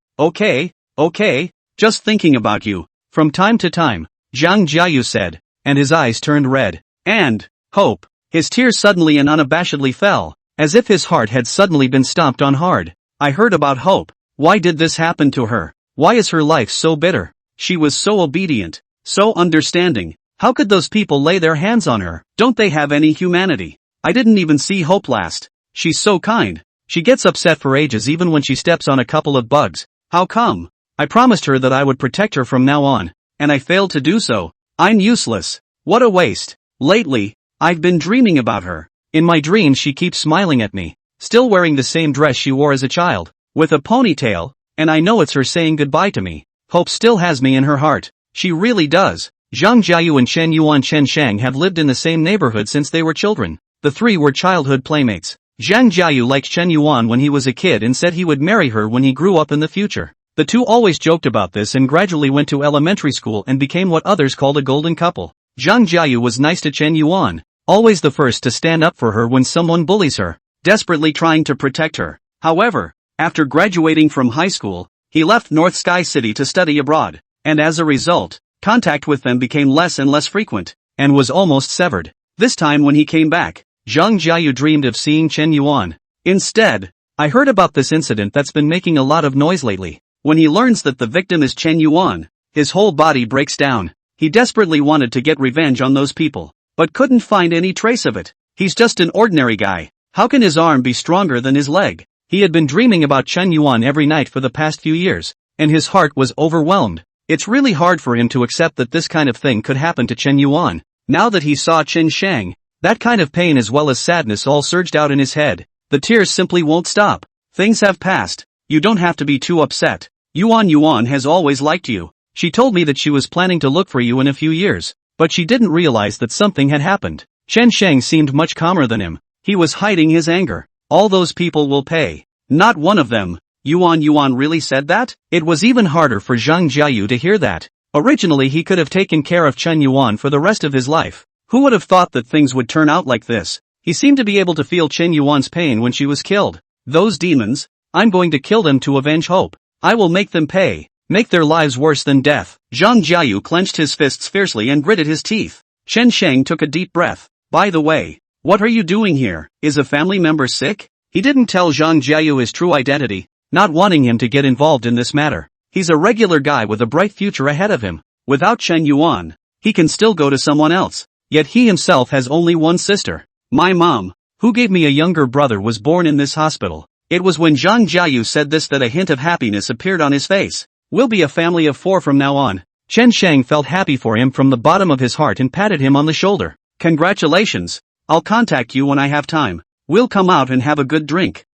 Okay, just thinking about you. From time to time, Zhang Jiayu said, and his eyes turned red. And, hope. His tears suddenly and unabashedly fell, as if his heart had suddenly been stomped on hard. I heard about Hope. Why did this happen to her? Why is her life so bitter? She was so obedient, so understanding. How could those people lay their hands on her? Don't they have any humanity? I didn't even see Hope last. She's so kind. She gets upset for ages even when she steps on a couple of bugs. How come? I promised her that I would protect her from now on, and I failed to do so. I'm useless. What a waste. Lately, I've been dreaming about her. In my dreams she keeps smiling at me, still wearing the same dress she wore as a child, with a ponytail, and I know it's her saying goodbye to me. Hope still has me in her heart. She really does. Zhang Jiayu and Chen Yuan Chen Shang have lived in the same neighborhood since they were children. The three were childhood playmates. Zhang Jiayu liked Chen Yuan when he was a kid and said he would marry her when he grew up in the future. The two always joked about this and gradually went to elementary school and became what others called a golden couple. Zhang Jiayu was nice to Chen Yuan, always the first to stand up for her when someone bullies her, desperately trying to protect her. However, after graduating from high school, he left North Sky City to study abroad, and as a result, contact with them became less and less frequent, and was almost severed. This time when he came back, Zhang Jiayu dreamed of seeing Chen Yuan. Instead, I heard about this incident that's been making a lot of noise lately. When he learns that the victim is Chen Yuan, his whole body breaks down. He desperately wanted to get revenge on those people, but couldn't find any trace of it. He's just an ordinary guy. How can his arm be stronger than his leg? He had been dreaming about Chen Yuan every night for the past few years, and his heart was overwhelmed. It's really hard for him to accept that this kind of thing could happen to Chen Yuan. Now that he saw Chen Shang, that kind of pain as well as sadness all surged out in his head. The tears simply won't stop. Things have passed. You don't have to be too upset. Yuan has always liked you. She told me that she was planning to look for you in a few years, but she didn't realize that something had happened. Chen Shang seemed much calmer than him. He was hiding his anger. All those people will pay. Not one of them. Yuan really said that? It was even harder for Zhang Jiayu to hear that. Originally he could have taken care of Chen Yuan for the rest of his life. Who would have thought that things would turn out like this? He seemed to be able to feel Chen Yuan's pain when she was killed. Those demons, I'm going to kill them to avenge Hope. I will make them pay. Make their lives worse than death. Zhang Jiayu clenched his fists fiercely and gritted his teeth. Chen Shang took a deep breath. By the way, what are you doing here? Is a family member sick? He didn't tell Zhang Jiayu his true identity, not wanting him to get involved in this matter. He's a regular guy with a bright future ahead of him. Without Chen Yuan, he can still go to someone else. Yet he himself has only one sister. My mom, who gave me a younger brother, was born in this hospital. It was when Zhang Jiayu said this that a hint of happiness appeared on his face. We'll be a family of 4 from now on. Chen Shang felt happy for him from the bottom of his heart and patted him on the shoulder. Congratulations. I'll contact you when I have time. We'll come out and have a good drink.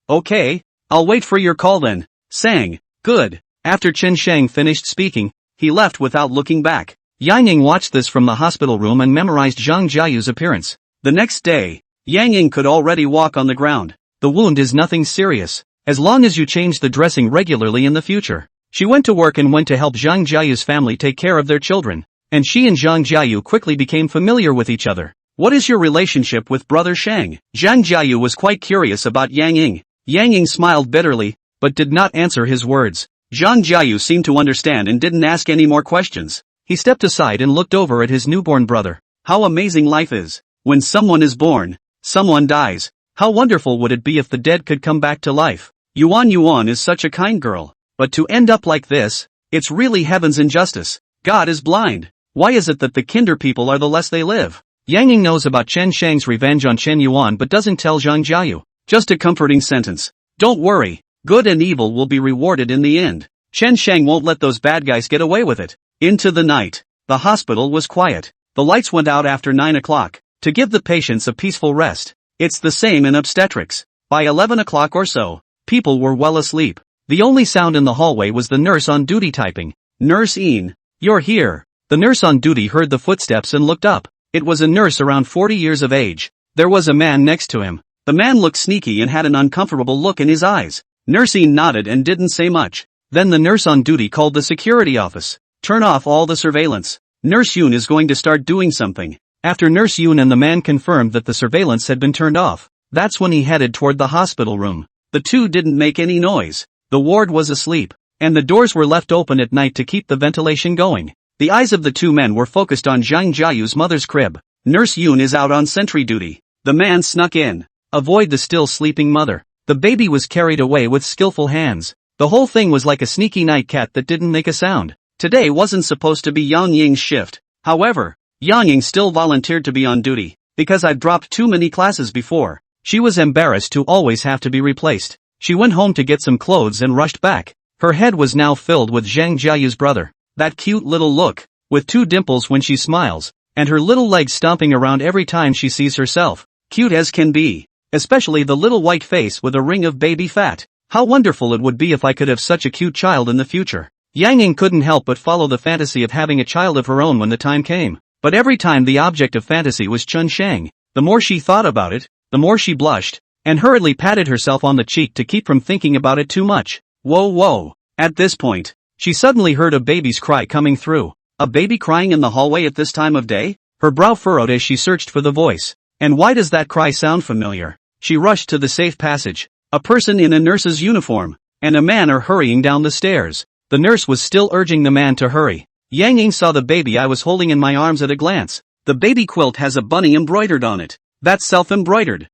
Okay. I'll wait for your call then. Sang. Good. After Chen Shang finished speaking, he left without looking back. Yang Ying watched this from the hospital room and memorized Zhang Jiayu's appearance. The next day, Yang Ying could already walk on the ground. The wound is nothing serious, as long as you change the dressing regularly in the future. She went to work and went to help Zhang Jiayu's family take care of their children, and she and Zhang Jiayu quickly became familiar with each other. What is your relationship with brother Shang? Zhang Jiayu was quite curious about Yang Ying. Yang Ying smiled bitterly, but did not answer his words. Zhang Jiayu seemed to understand and didn't ask any more questions. He stepped aside and looked over at his newborn brother. How amazing life is. When someone is born, someone dies. How wonderful would it be if the dead could come back to life? Yuan is such a kind girl. But to end up like this, it's really heaven's injustice. God is blind. Why is it that the kinder people are the less they live? Yang Ying knows about Chen Shang's revenge on Chen Yuan but doesn't tell Zhang Jiayu. Just a comforting sentence. Don't worry. Good and evil will be rewarded in the end. Chen Shang won't let those bad guys get away with it. Into the night. The hospital was quiet. The lights went out after 9 o'clock, to give the patients a peaceful rest. It's the same in obstetrics. By 11 o'clock or so, people were well asleep. The only sound in the hallway was the nurse on duty typing. "Nurse Ian, you're here." The nurse on duty heard the footsteps and looked up. It was a nurse around 40 years of age. There was a man next to him. The man looked sneaky and had an uncomfortable look in his eyes. Nurse Ian nodded and didn't say much. Then the nurse on duty called the security office. "Turn off all the surveillance. Nurse Yoon is going to start doing something." After Nurse Yoon and the man confirmed that the surveillance had been turned off, that's when he headed toward the hospital room. The two didn't make any noise. The ward was asleep, and the doors were left open at night to keep the ventilation going. The eyes of the two men were focused on Zhang Jiayu's mother's crib. Nurse Yoon is out on sentry duty. The man snuck in. Avoid the still sleeping mother. The baby was carried away with skillful hands. The whole thing was like a sneaky night cat that didn't make a sound. Today wasn't supposed to be Yang Ying's shift. However, Yang Ying still volunteered to be on duty, because I'd dropped too many classes before. She was embarrassed to always have to be replaced. She went home to get some clothes and rushed back. Her head was now filled with Zhang Jiayu's brother. That cute little look, with two dimples when she smiles, and her little legs stomping around every time she sees herself. Cute as can be. Especially the little white face with a ring of baby fat. How wonderful it would be if I could have such a cute child in the future. Yang Ying couldn't help but follow the fantasy of having a child of her own when the time came. But every time the object of fantasy was Chun Shang, the more she thought about it, the more she blushed, and hurriedly patted herself on the cheek to keep from thinking about it too much. Whoa. At this point, she suddenly heard a baby's cry coming through. A baby crying in the hallway at this time of day? Her brow furrowed as she searched for the voice. And why does that cry sound familiar? She rushed to the safe passage. A person in a nurse's uniform, and a man are hurrying down the stairs. The nurse was still urging the man to hurry. Yang Ying saw the baby I was holding in my arms at a glance. The baby quilt has a bunny embroidered on it. That's self-embroidered.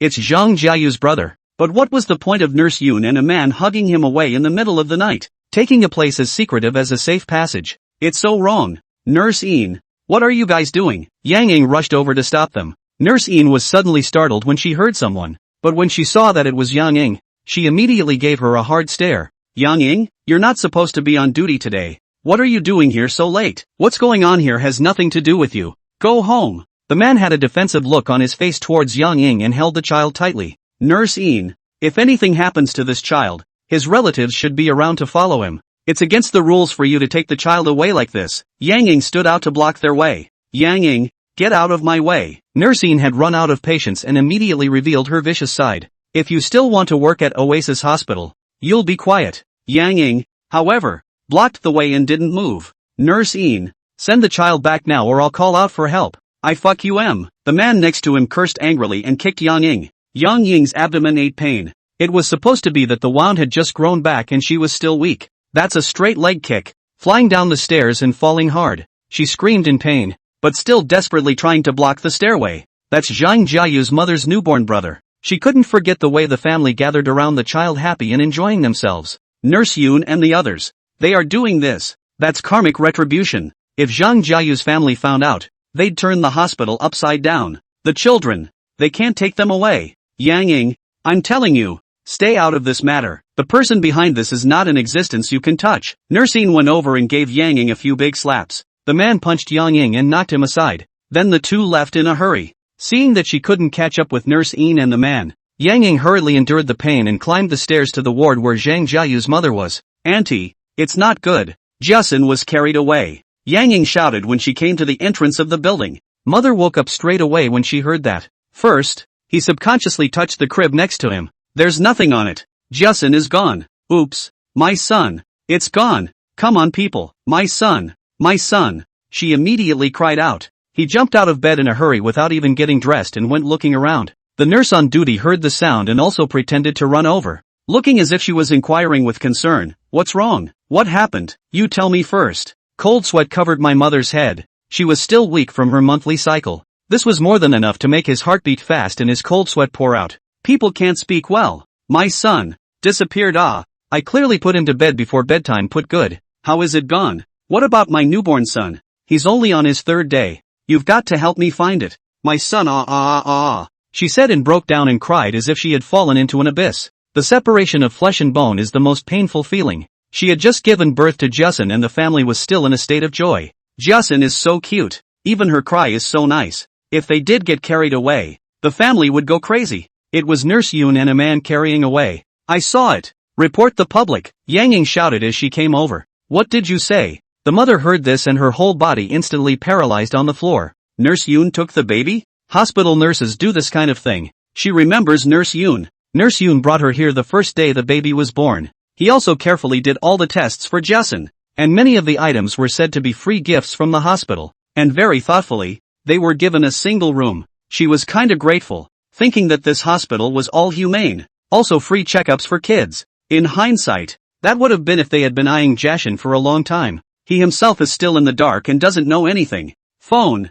It's Zhang Jiayu's brother. But what was the point of Nurse Yoon and a man hugging him away in the middle of the night, taking a place as secretive as a safe passage? It's so wrong. Nurse Ian, what are you guys doing? Yang Ying rushed over to stop them. Nurse Ian was suddenly startled when she heard someone, but when she saw that it was Yang Ying, she immediately gave her a hard stare. Yang Ying, you're not supposed to be on duty today. What are you doing here so late? What's going on here has nothing to do with you. Go home. The man had a defensive look on his face towards Yang Ying and held the child tightly. Nurse Ian, if anything happens to this child, his relatives should be around to follow him. It's against the rules for you to take the child away like this. Yang Ying stood out to block their way. Yang Ying, get out of my way. Nurse Ian had run out of patience and immediately revealed her vicious side. If you still want to work at Oasis Hospital, you'll be quiet. Yang Ying, however, blocked the way and didn't move. Nurse Ian, send the child back now or I'll call out for help. I fuck you am. The man next to him cursed angrily and kicked Yang Ying. Yang Ying's abdomen ate pain. It was supposed to be that the wound had just grown back and she was still weak. That's a straight leg kick, flying down the stairs and falling hard. She screamed in pain, but still desperately trying to block the stairway. That's Zhang Jiayu's mother's newborn brother. She couldn't forget the way the family gathered around the child happy and enjoying themselves. Nurse Yoon and the others. They are doing this. That's karmic retribution. If Zhang Jiayu's family found out, they'd turn the hospital upside down. The children. They can't take them away. Yang Ying, I'm telling you, stay out of this matter. The person behind this is not an existence you can touch. Nurse Ian went over and gave Yang Ying a few big slaps. The man punched Yang Ying and knocked him aside. Then the two left in a hurry. Seeing that she couldn't catch up with Nurse Ian and the man, Yang Ying hurriedly endured the pain and climbed the stairs to the ward where Zhang Jiayu's mother was. Auntie, it's not good. Jason was carried away. Yang Ying shouted when she came to the entrance of the building. Mother woke up straight away when she heard that. First, he subconsciously touched the crib next to him. There's nothing on it. Jason is gone. Oops. My son. It's gone. Come on people. My son. My son. She immediately cried out. He jumped out of bed in a hurry without even getting dressed and went looking around. The nurse on duty heard the sound and also pretended to run over, looking as if she was inquiring with concern. What's wrong? What happened? You tell me first. Cold sweat covered my mother's head. She was still weak from her monthly cycle. This was more than enough to make his heart beat fast and his cold sweat pour out. People can't speak well. My son disappeared. I clearly put him to bed before bedtime. Put good. How is it gone? What about my newborn son? He's only on his third day. You've got to help me find it. My son. She said and broke down and cried as if she had fallen into an abyss. The separation of flesh and bone is the most painful feeling. She had just given birth to Jason and the family was still in a state of joy. Jason is so cute. Even her cry is so nice. If they did get carried away, the family would go crazy. It was Nurse Yoon and a man carrying away. I saw it. Report the public, Yang Ying shouted as she came over. What did you say? The mother heard this and her whole body instantly paralyzed on the floor. Nurse Yoon took the baby? Hospital nurses do this kind of thing. She remembers Nurse Yoon. Nurse Yoon brought her here the first day the baby was born. He also carefully did all the tests for Jason. And many of the items were said to be free gifts from the hospital. And very thoughtfully, they were given a single room. She was kinda grateful, thinking that this hospital was all humane. Also free checkups for kids. In hindsight, that would have been if they had been eyeing Jason for a long time. He himself is still in the dark and doesn't know anything. Phone.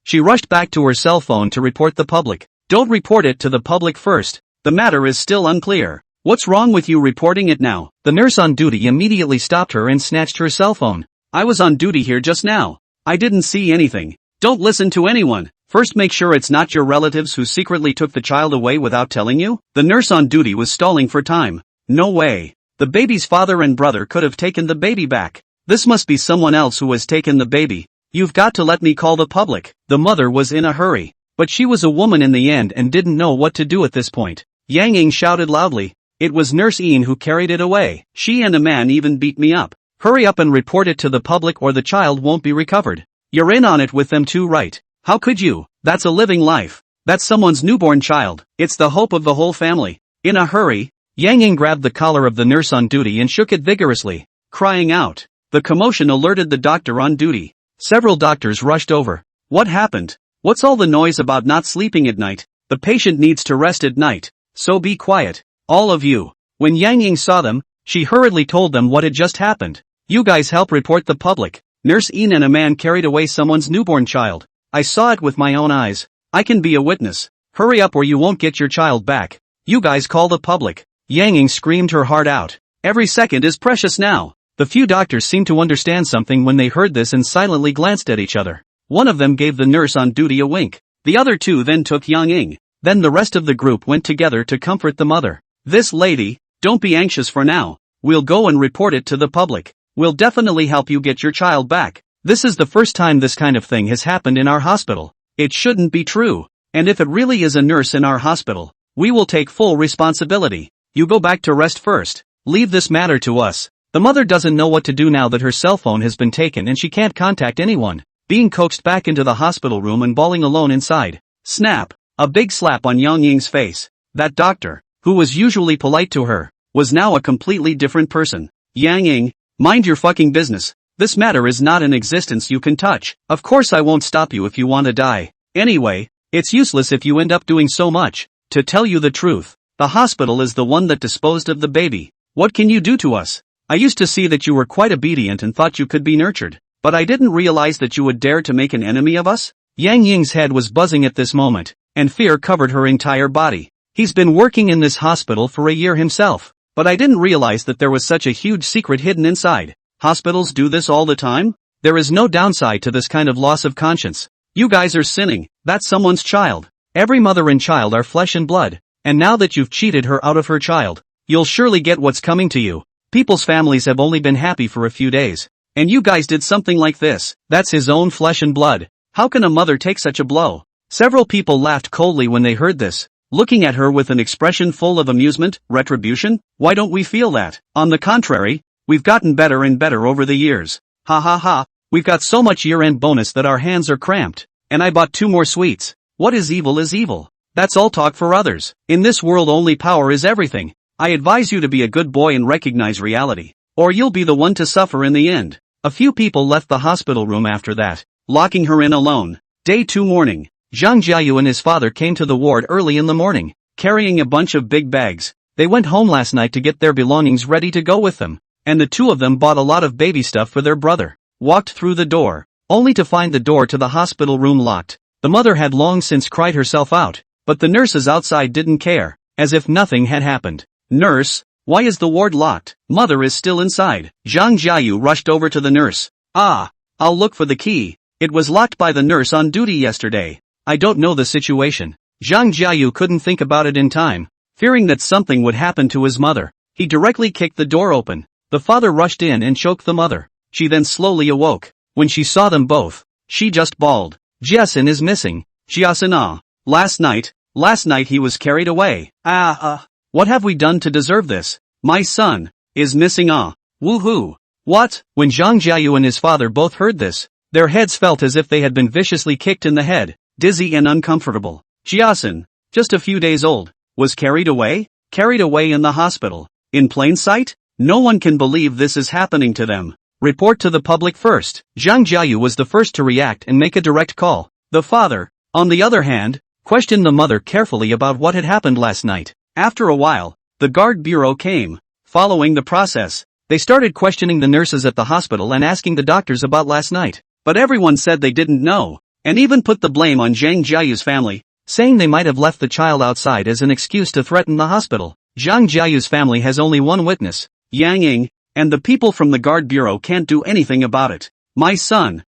She rushed back to her cell phone to report the public. Don't report it to the public first. The matter is still unclear. What's wrong with you reporting it now? The nurse on duty immediately stopped her and snatched her cell phone. I was on duty here just now. I didn't see anything. Don't listen to anyone. First make sure it's not your relatives who secretly took the child away without telling you. The nurse on duty was stalling for time. No way. The baby's father and brother could have taken the baby back. This must be someone else who has taken the baby. You've got to let me call the public. The mother was in a hurry. But she was a woman in the end and didn't know what to do at this point. Yang Ying shouted loudly. It was Nurse Een who carried it away. She and a man even beat me up. Hurry up and report it to the public or the child won't be recovered. You're in on it with them too, right? How could you? That's a living life. That's someone's newborn child. It's the hope of the whole family. In a hurry, Yang Ying grabbed the collar of the nurse on duty and shook it vigorously, crying out. The commotion alerted the doctor on duty. Several doctors rushed over. What happened? What's all the noise about not sleeping at night? The patient needs to rest at night. So be quiet. All of you. When Yang Ying saw them, she hurriedly told them what had just happened. You guys help report the public. Nurse Een and a man carried away someone's newborn child. I saw it with my own eyes. I can be a witness. Hurry up or you won't get your child back. You guys call the public. Yang Ying screamed her heart out. Every second is precious now. The few doctors seemed to understand something when they heard this and silently glanced at each other. One of them gave the nurse on duty a wink. The other two then took Yang Ying. Then the rest of the group went together to comfort the mother. This lady, don't be anxious for now. We'll go and report it to the public. We'll definitely help you get your child back. This is the first time this kind of thing has happened in our hospital. It shouldn't be true. And if it really is a nurse in our hospital, we will take full responsibility. You go back to rest first. Leave this matter to us. The mother doesn't know what to do now that her cell phone has been taken and she can't contact anyone. Being coaxed back into the hospital room and bawling alone inside. Snap! A big slap on Yang Ying's face. That doctor, who was usually polite to her, was now a completely different person. Yang Ying, mind your fucking business. This matter is not an existence you can touch. Of course I won't stop you if you want to die. Anyway, it's useless if you end up doing so much. To tell you the truth, the hospital is the one that disposed of the baby. What can you do to us? I used to see that you were quite obedient and thought you could be nurtured, but I didn't realize that you would dare to make an enemy of us? Yang Ying's head was buzzing at this moment, and fear covered her entire body. He's been working in this hospital for a year himself, but I didn't realize that there was such a huge secret hidden inside. Hospitals do this all the time? There is no downside to this kind of loss of conscience. You guys are sinning. That's someone's child. Every mother and child are flesh and blood, and now that you've cheated her out of her child, you'll surely get what's coming to you. People's families have only been happy for a few days. And you guys did something like this. That's his own flesh and blood. How can a mother take such a blow? Several people laughed coldly when they heard this, looking at her with an expression full of amusement. Retribution? Why don't we feel that? On the contrary, we've gotten better and better over the years. Ha ha ha, we've got so much year-end bonus that our hands are cramped. And I bought 2 more sweets. What is evil. That's all talk for others. In this world only power is everything. I advise you to be a good boy and recognize reality, or you'll be the one to suffer in the end. A few people left the hospital room after that, locking her in alone. Day 2 morning. Zhang Jiayu and his father came to the ward early in the morning, carrying a bunch of big bags. They went home last night to get their belongings ready to go with them, and the two of them bought a lot of baby stuff for their brother. Walked through the door, only to find the door to the hospital room locked. The mother had long since cried herself out, but the nurses outside didn't care, as if nothing had happened. Nurse, why is the ward locked? Mother is still inside. Zhang Jiayu rushed over to the nurse. I'll look for the key. It was locked by the nurse on duty yesterday. I don't know the situation. Zhang Jiayu couldn't think about it in time. Fearing that something would happen to his mother, he directly kicked the door open. The father rushed in and choked the mother. She then slowly awoke. When she saw them both, she just bawled. Jiasin is missing. Jiasin. Last night he was carried away. What have we done to deserve this? My son is missing. Woohoo. What? When Zhang Jiayu and his father both heard this, their heads felt as if they had been viciously kicked in the head, dizzy and uncomfortable. Jiasun, just a few days old, was carried away in the hospital. In plain sight? No one can believe this is happening to them. Report to the public first. Zhang Jiayu was the first to react and make a direct call. The father, on the other hand, questioned the mother carefully about what had happened last night. After a while, the guard bureau came. Following the process, they started questioning the nurses at the hospital and asking the doctors about last night. But everyone said they didn't know, and even put the blame on Zhang Jiayu's family, saying they might have left the child outside as an excuse to threaten the hospital. Zhang Jiayu's family has only one witness, Yang Ying, and the people from the guard bureau can't do anything about it. My son,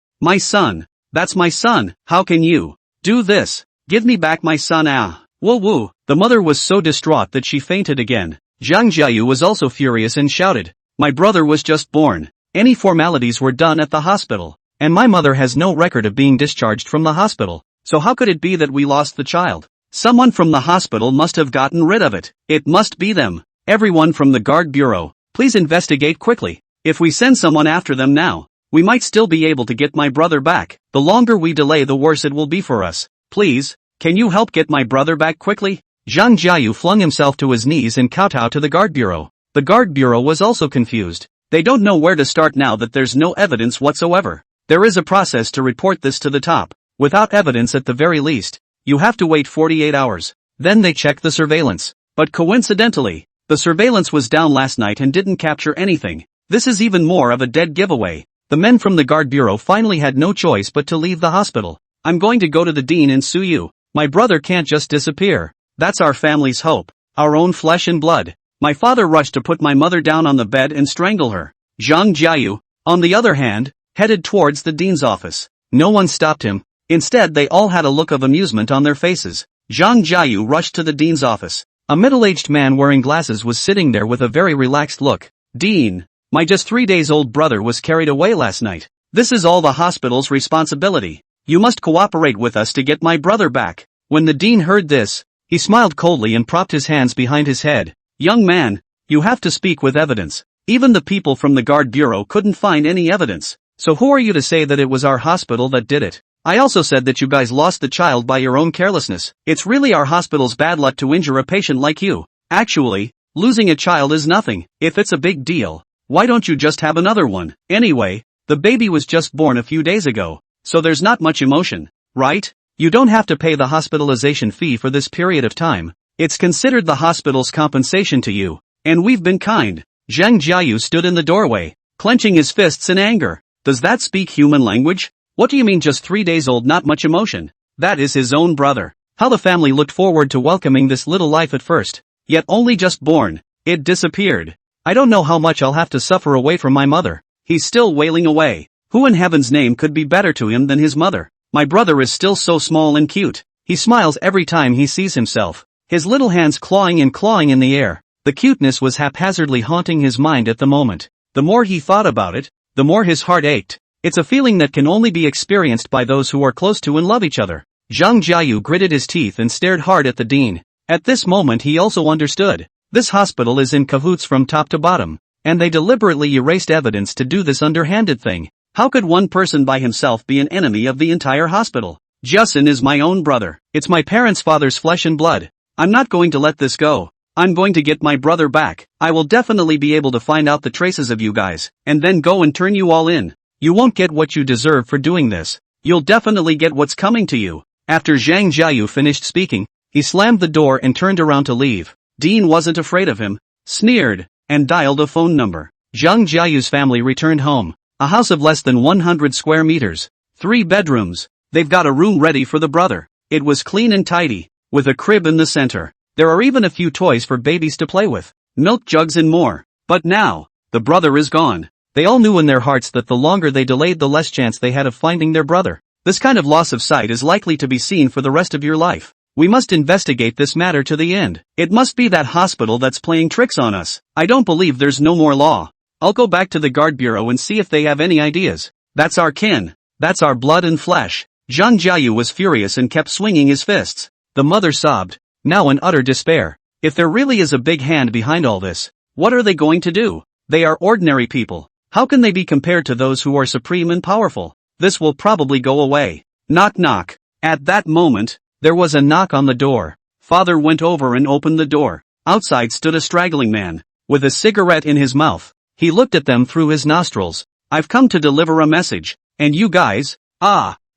that's my son, how can you do this? Give me back my son. Woo. The mother was so distraught that she fainted again. Zhang Jiayu was also furious and shouted, my brother was just born. Any formalities were done at the hospital, and my mother has no record of being discharged from the hospital, so how could it be that we lost the child? Someone from the hospital must have gotten rid of it. It must be them. Everyone from the guard bureau, please investigate quickly. If we send someone after them now, we might still be able to get my brother back. The longer we delay, the worse it will be for us. Please, can you help get my brother back quickly? Zhang Jiayu flung himself to his knees and kowtowed to the guard bureau. The guard bureau was also confused. They don't know where to start now that there's no evidence whatsoever. There is a process to report this to the top. Without evidence at the very least, you have to wait 48 hours. Then they check the surveillance. But coincidentally, the surveillance was down last night and didn't capture anything. This is even more of a dead giveaway. The men from the guard bureau finally had no choice but to leave the hospital. I'm going to go to the dean and sue you. My brother can't just disappear. That's our family's hope. Our own flesh and blood. My father rushed to put my mother down on the bed and strangle her. Zhang Jiayu, on the other hand, headed towards the dean's office. No one stopped him. Instead, they all had a look of amusement on their faces. Zhang Jiayu rushed to the dean's office. A middle-aged man wearing glasses was sitting there with a very relaxed look. Dean, my just 3 days old brother was carried away last night. This is all the hospital's responsibility. You must cooperate with us to get my brother back. When the dean heard this, he smiled coldly and propped his hands behind his head. Young man, you have to speak with evidence. Even the people from the guard bureau couldn't find any evidence. So who are you to say that it was our hospital that did it? I also said that you guys lost the child by your own carelessness. It's really our hospital's bad luck to injure a patient like you. Actually, losing a child is nothing. If it's a big deal, why don't you just have another one? Anyway, the baby was just born a few days ago, so there's not much emotion, right? You don't have to pay the hospitalization fee for this period of time. It's considered the hospital's compensation to you, and we've been kind. Zhang Jiayu stood in the doorway, clenching his fists in anger. Does that speak human language? What do you mean just 3 days old, not much emotion? That is his own brother. How the family looked forward to welcoming this little life at first. Yet only just born, it disappeared. I don't know how much I'll have to suffer away from my mother. He's still wailing away. Who in heaven's name could be better to him than his mother? My brother is still so small and cute. He smiles every time he sees himself. His little hands clawing in the air. The cuteness was haphazardly haunting his mind at the moment. The more he thought about it, the more his heart ached. It's a feeling that can only be experienced by those who are close to and love each other. Zhang Jiayu gritted his teeth and stared hard at the dean. At this moment he also understood. This hospital is in cahoots from top to bottom, and they deliberately erased evidence to do this underhanded thing. How could one person by himself be an enemy of the entire hospital? Justin is my own brother. It's my parents' father's flesh and blood. I'm not going to let this go. I'm going to get my brother back. I will definitely be able to find out the traces of you guys, and then go and turn you all in. You won't get what you deserve for doing this. You'll definitely get what's coming to you. After Zhang Jiayu finished speaking, he slammed the door and turned around to leave. Dean wasn't afraid of him, sneered, and dialed a phone number. Zhang Jiayu's family returned home. A house of less than 100 square meters. 3 bedrooms. They've got a room ready for the brother. It was clean and tidy, with a crib in the center. There are even a few toys for babies to play with, milk jugs and more. But now, the brother is gone. They all knew in their hearts that the longer they delayed, the less chance they had of finding their brother. This kind of loss of sight is likely to be seen for the rest of your life. We must investigate this matter to the end. It must be that hospital that's playing tricks on us. I don't believe there's no more law. I'll go back to the guard bureau and see if they have any ideas. That's our kin. That's our blood and flesh. Zhang Jiayu was furious and kept swinging his fists. The mother sobbed, now in utter despair. If there really is a big hand behind all this, What are they going to do? They are ordinary people. How can they be compared to those who are supreme and powerful? This will probably go away. Knock knock. At that moment, there was a knock on the door. Father went over and opened the door. Outside stood a straggling man, with a cigarette in his mouth. He looked at them through his nostrils. I've come to deliver a message. And you guys?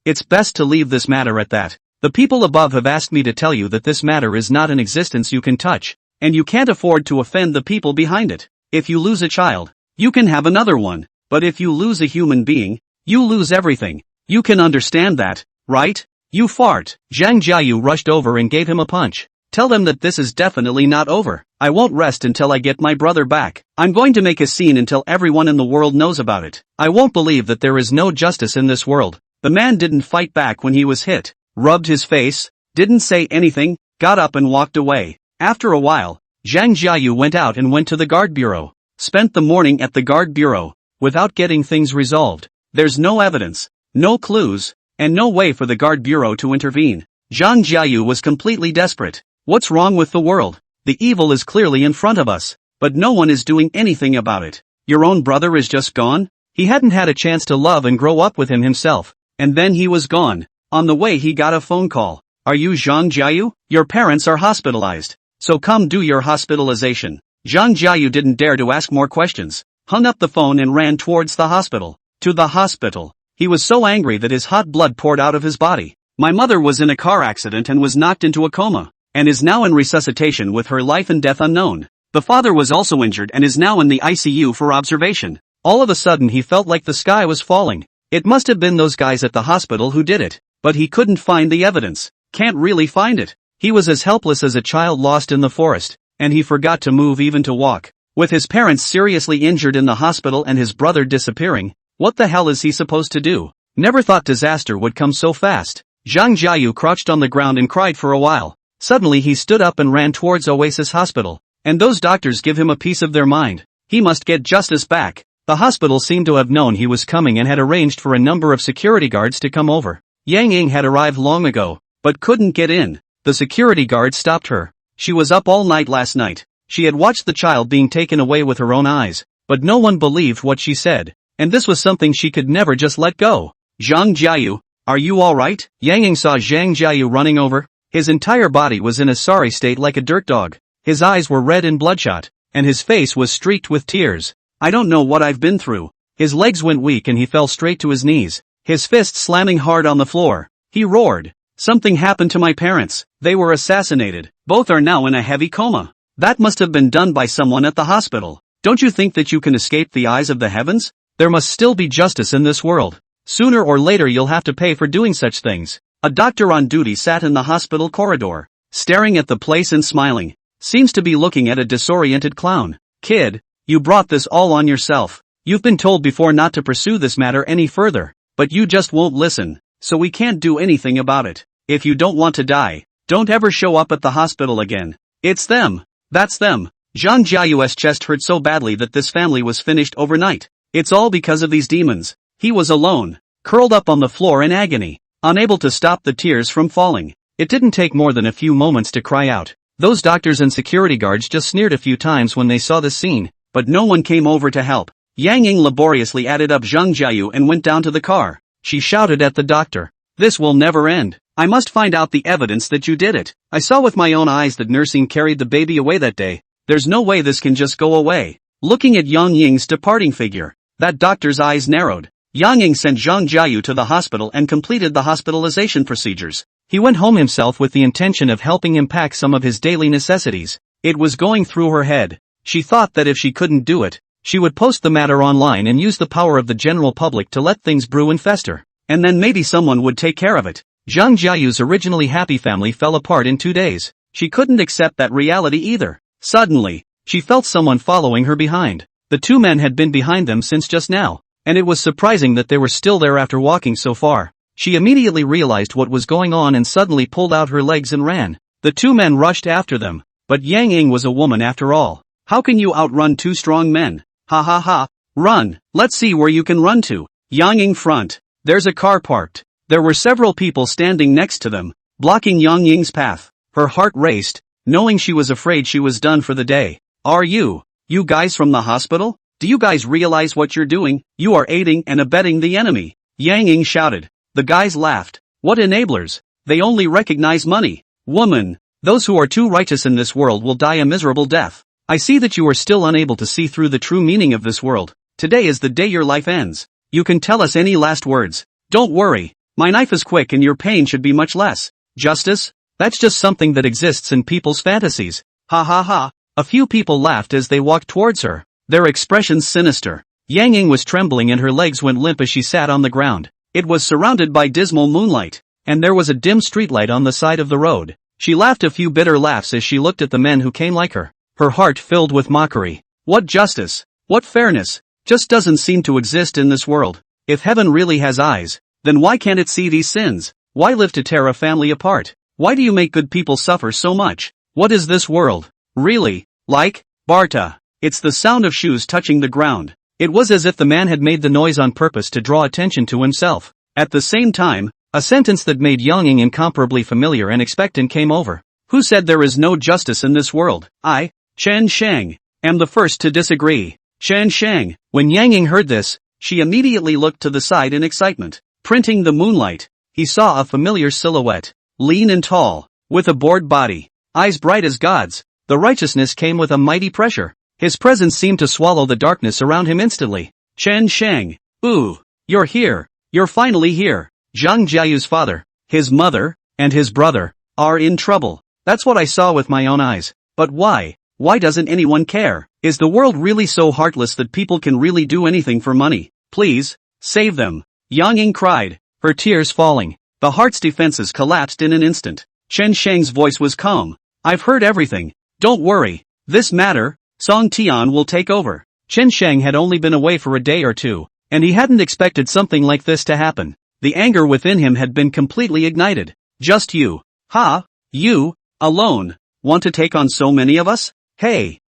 It's best to leave this matter at that. The people above have asked me to tell you that this matter is not an existence you can touch, and you can't afford to offend the people behind it. If you lose a child, you can have another one, but if you lose a human being, you lose everything. You can understand that, right? You fart. Zhang Jiayu rushed over and gave him a punch. Tell them that this is definitely not over. I won't rest until I get my brother back. I'm going to make a scene until everyone in the world knows about it. I won't believe that there is no justice in this world. The man didn't fight back when he was hit, rubbed his face, didn't say anything, got up and walked away. After a while, Zhang Jiayu went out and went to the guard bureau. Spent the morning at the guard bureau, without getting things resolved. There's no evidence, no clues, and no way for the guard bureau to intervene. Zhang Jiayu was completely desperate. What's wrong with the world? The evil is clearly in front of us, but no one is doing anything about it. Your own brother is just gone? He hadn't had a chance to love and grow up with him himself, and then he was gone. On the way he got a phone call. Are you Zhang Jiayu? Your parents are hospitalized, so come do your hospitalization. Zhang Jiayu didn't dare to ask more questions, hung up the phone and ran towards the hospital. To the hospital. He was so angry that his hot blood poured out of his body. My mother was in a car accident and was knocked into a coma, and is now in resuscitation with her life and death unknown. The father was also injured and is now in the ICU for observation. All of a sudden he felt like the sky was falling. It must have been those guys at the hospital who did it, but he couldn't find the evidence. Can't really find it. He was as helpless as a child lost in the forest, and he forgot to move even to walk. With his parents seriously injured in the hospital and his brother disappearing, what the hell is he supposed to do? Never thought disaster would come so fast. Zhang Jiayu crouched on the ground and cried for a while. Suddenly he stood up and ran towards Oasis Hospital. And those doctors give him a piece of their mind. He must get justice back. The hospital seemed to have known he was coming and had arranged for a number of security guards to come over. Yang Ying had arrived long ago, but couldn't get in. The security guard stopped her. She was up all night last night. She had watched the child being taken away with her own eyes, but no one believed what she said. And this was something she could never just let go. Zhang Jiayu, are you alright? Yang Ying saw Zhang Jiayu running over. His entire body was in a sorry state like a dirt dog. His eyes were red and bloodshot, and his face was streaked with tears. I don't know what I've been through. His legs went weak and he fell straight to his knees, his fist slamming hard on the floor. He roared. Something happened to my parents. They were assassinated. Both are now in a heavy coma. That must have been done by someone at the hospital. Don't you think that you can escape the eyes of the heavens? There must still be justice in this world. Sooner or later you'll have to pay for doing such things. A doctor on duty sat in the hospital corridor, staring at the place and smiling. Seems to be looking at a disoriented clown. Kid, you brought this all on yourself. You've been told before not to pursue this matter any further, but you just won't listen, so we can't do anything about it. If you don't want to die, don't ever show up at the hospital again. It's them. That's them. Zhang Jiayu's chest hurt so badly that this family was finished overnight. It's all because of these demons. He was alone, curled up on the floor in agony, unable to stop the tears from falling. It didn't take more than a few moments to cry out. Those doctors and security guards just sneered a few times when they saw this scene, but no one came over to help. Yang Ying laboriously added up Zhang Jiayu and went down to the car. She shouted at the doctor. This will never end. I must find out the evidence that you did it. I saw with my own eyes that nursing carried the baby away that day. There's no way this can just go away. Looking at Yang Ying's departing figure, that doctor's eyes narrowed. Yang Ying sent Zhang Jiayu to the hospital and completed the hospitalization procedures. He went home himself with the intention of helping him pack some of his daily necessities. It was going through her head. She thought that if she couldn't do it, she would post the matter online and use the power of the general public to let things brew and fester. And then maybe someone would take care of it. Zhang Jiayu's originally happy family fell apart in 2 days. She couldn't accept that reality either. Suddenly, she felt someone following her behind. The two men had been behind them since just now, and it was surprising that they were still there after walking so far. She immediately realized what was going on and suddenly pulled out her legs and ran. The two men rushed after them, but Yang Ying was a woman after all. How can you outrun two strong men? Ha ha ha. Run. Let's see where you can run to. Yang Ying front. There's a car parked. There were several people standing next to them, blocking Yang Ying's path. Her heart raced, knowing she was afraid she was done for the day. Are you? You guys from the hospital? Do you guys realize what you're doing? You are aiding and abetting the enemy. Yang Ying shouted. The guys laughed. What enablers? They only recognize money. Woman. Those who are too righteous in this world will die a miserable death. I see that you are still unable to see through the true meaning of this world. Today is the day your life ends. You can tell us any last words. Don't worry. My knife is quick and your pain should be much less. Justice? That's just something that exists in people's fantasies. Ha ha ha. A few people laughed as they walked towards her, their expressions sinister. Yang Ying was trembling and her legs went limp as she sat on the ground. It was surrounded by dismal moonlight, and there was a dim streetlight on the side of the road. She laughed a few bitter laughs as she looked at the men who came like her. Her heart filled with mockery. What justice? What fairness? Just doesn't seem to exist in this world. If heaven really has eyes, then why can't it see these sins? Why live to tear a family apart? Why do you make good people suffer so much? What is this world? Really? Like? Barta. It's the sound of shoes touching the ground. It was as if the man had made the noise on purpose to draw attention to himself. At the same time, a sentence that made Yang Ying incomparably familiar and expectant came over. Who said there is no justice in this world? I, Chen Sheng, am the first to disagree. Chen Sheng. When Yang Ying heard this, she immediately looked to the side in excitement. Printing the moonlight, he saw a familiar silhouette, lean and tall, with a bored body, eyes bright as God's. The righteousness came with a mighty pressure. His presence seemed to swallow the darkness around him instantly. Chen Sheng. Ooh, you're here. You're finally here. Zhang Jiayu's father, his mother, and his brother, are in trouble. That's what I saw with my own eyes. But why? Why doesn't anyone care? Is the world really so heartless that people can really do anything for money? Please, save them. Yang Ying cried, her tears falling. The heart's defenses collapsed in an instant. Chen Sheng's voice was calm. I've heard everything. Don't worry. This matter, Song Tian will take over. Chen Sheng had only been away for a day or two, and he hadn't expected something like this to happen. The anger within him had been completely ignited. Just you. Ha? You? Alone? Want to take on so many of us? Hey,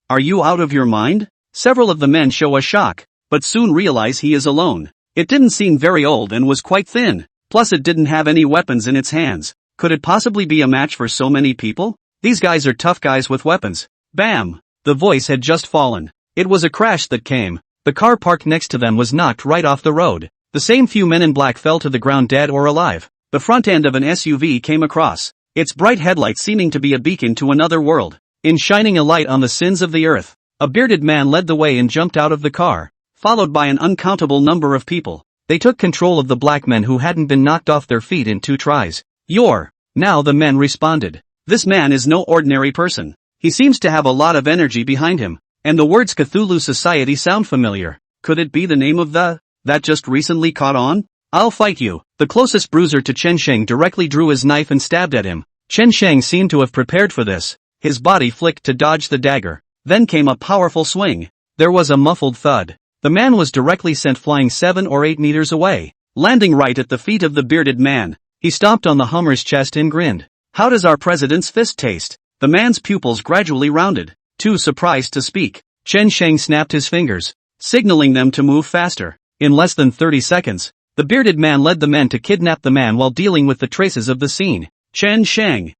are you out of your mind? Several of the men show a shock, but soon realize he is alone. It didn't seem very old and was quite thin, plus it didn't have any weapons in its hands. Could it possibly be a match for so many people? These guys are tough guys with weapons. Bam! The voice had just fallen. It was a crash that came. The car parked next to them was knocked right off the road. The same few men in black fell to the ground dead or alive. The front end of an SUV came across, its bright headlights seeming to be a beacon to another world, in shining a light on the sins of the earth. A bearded man led the way and jumped out of the car, followed by an uncountable number of people. They took control of the black men who hadn't been knocked off their feet in 2 tries. Now the men responded. This man is no ordinary person. He seems to have a lot of energy behind him, and the words Cthulhu Society sound familiar. Could it be the name of that just recently caught on? I'll fight you. The closest bruiser to Chen Sheng directly drew his knife and stabbed at him. Chen Sheng seemed to have prepared for this. His body flicked to dodge the dagger. Then came a powerful swing. There was a muffled thud. The man was directly sent flying 7 or 8 meters away, landing right at the feet of the bearded man. He stomped on the Hummer's chest and grinned. How does our president's fist taste? The man's pupils gradually rounded. Too surprised to speak, Chen Sheng snapped his fingers, signaling them to move faster. In less than 30 seconds, the bearded man led the men to kidnap the man while dealing with the traces of the scene. Chen Sheng.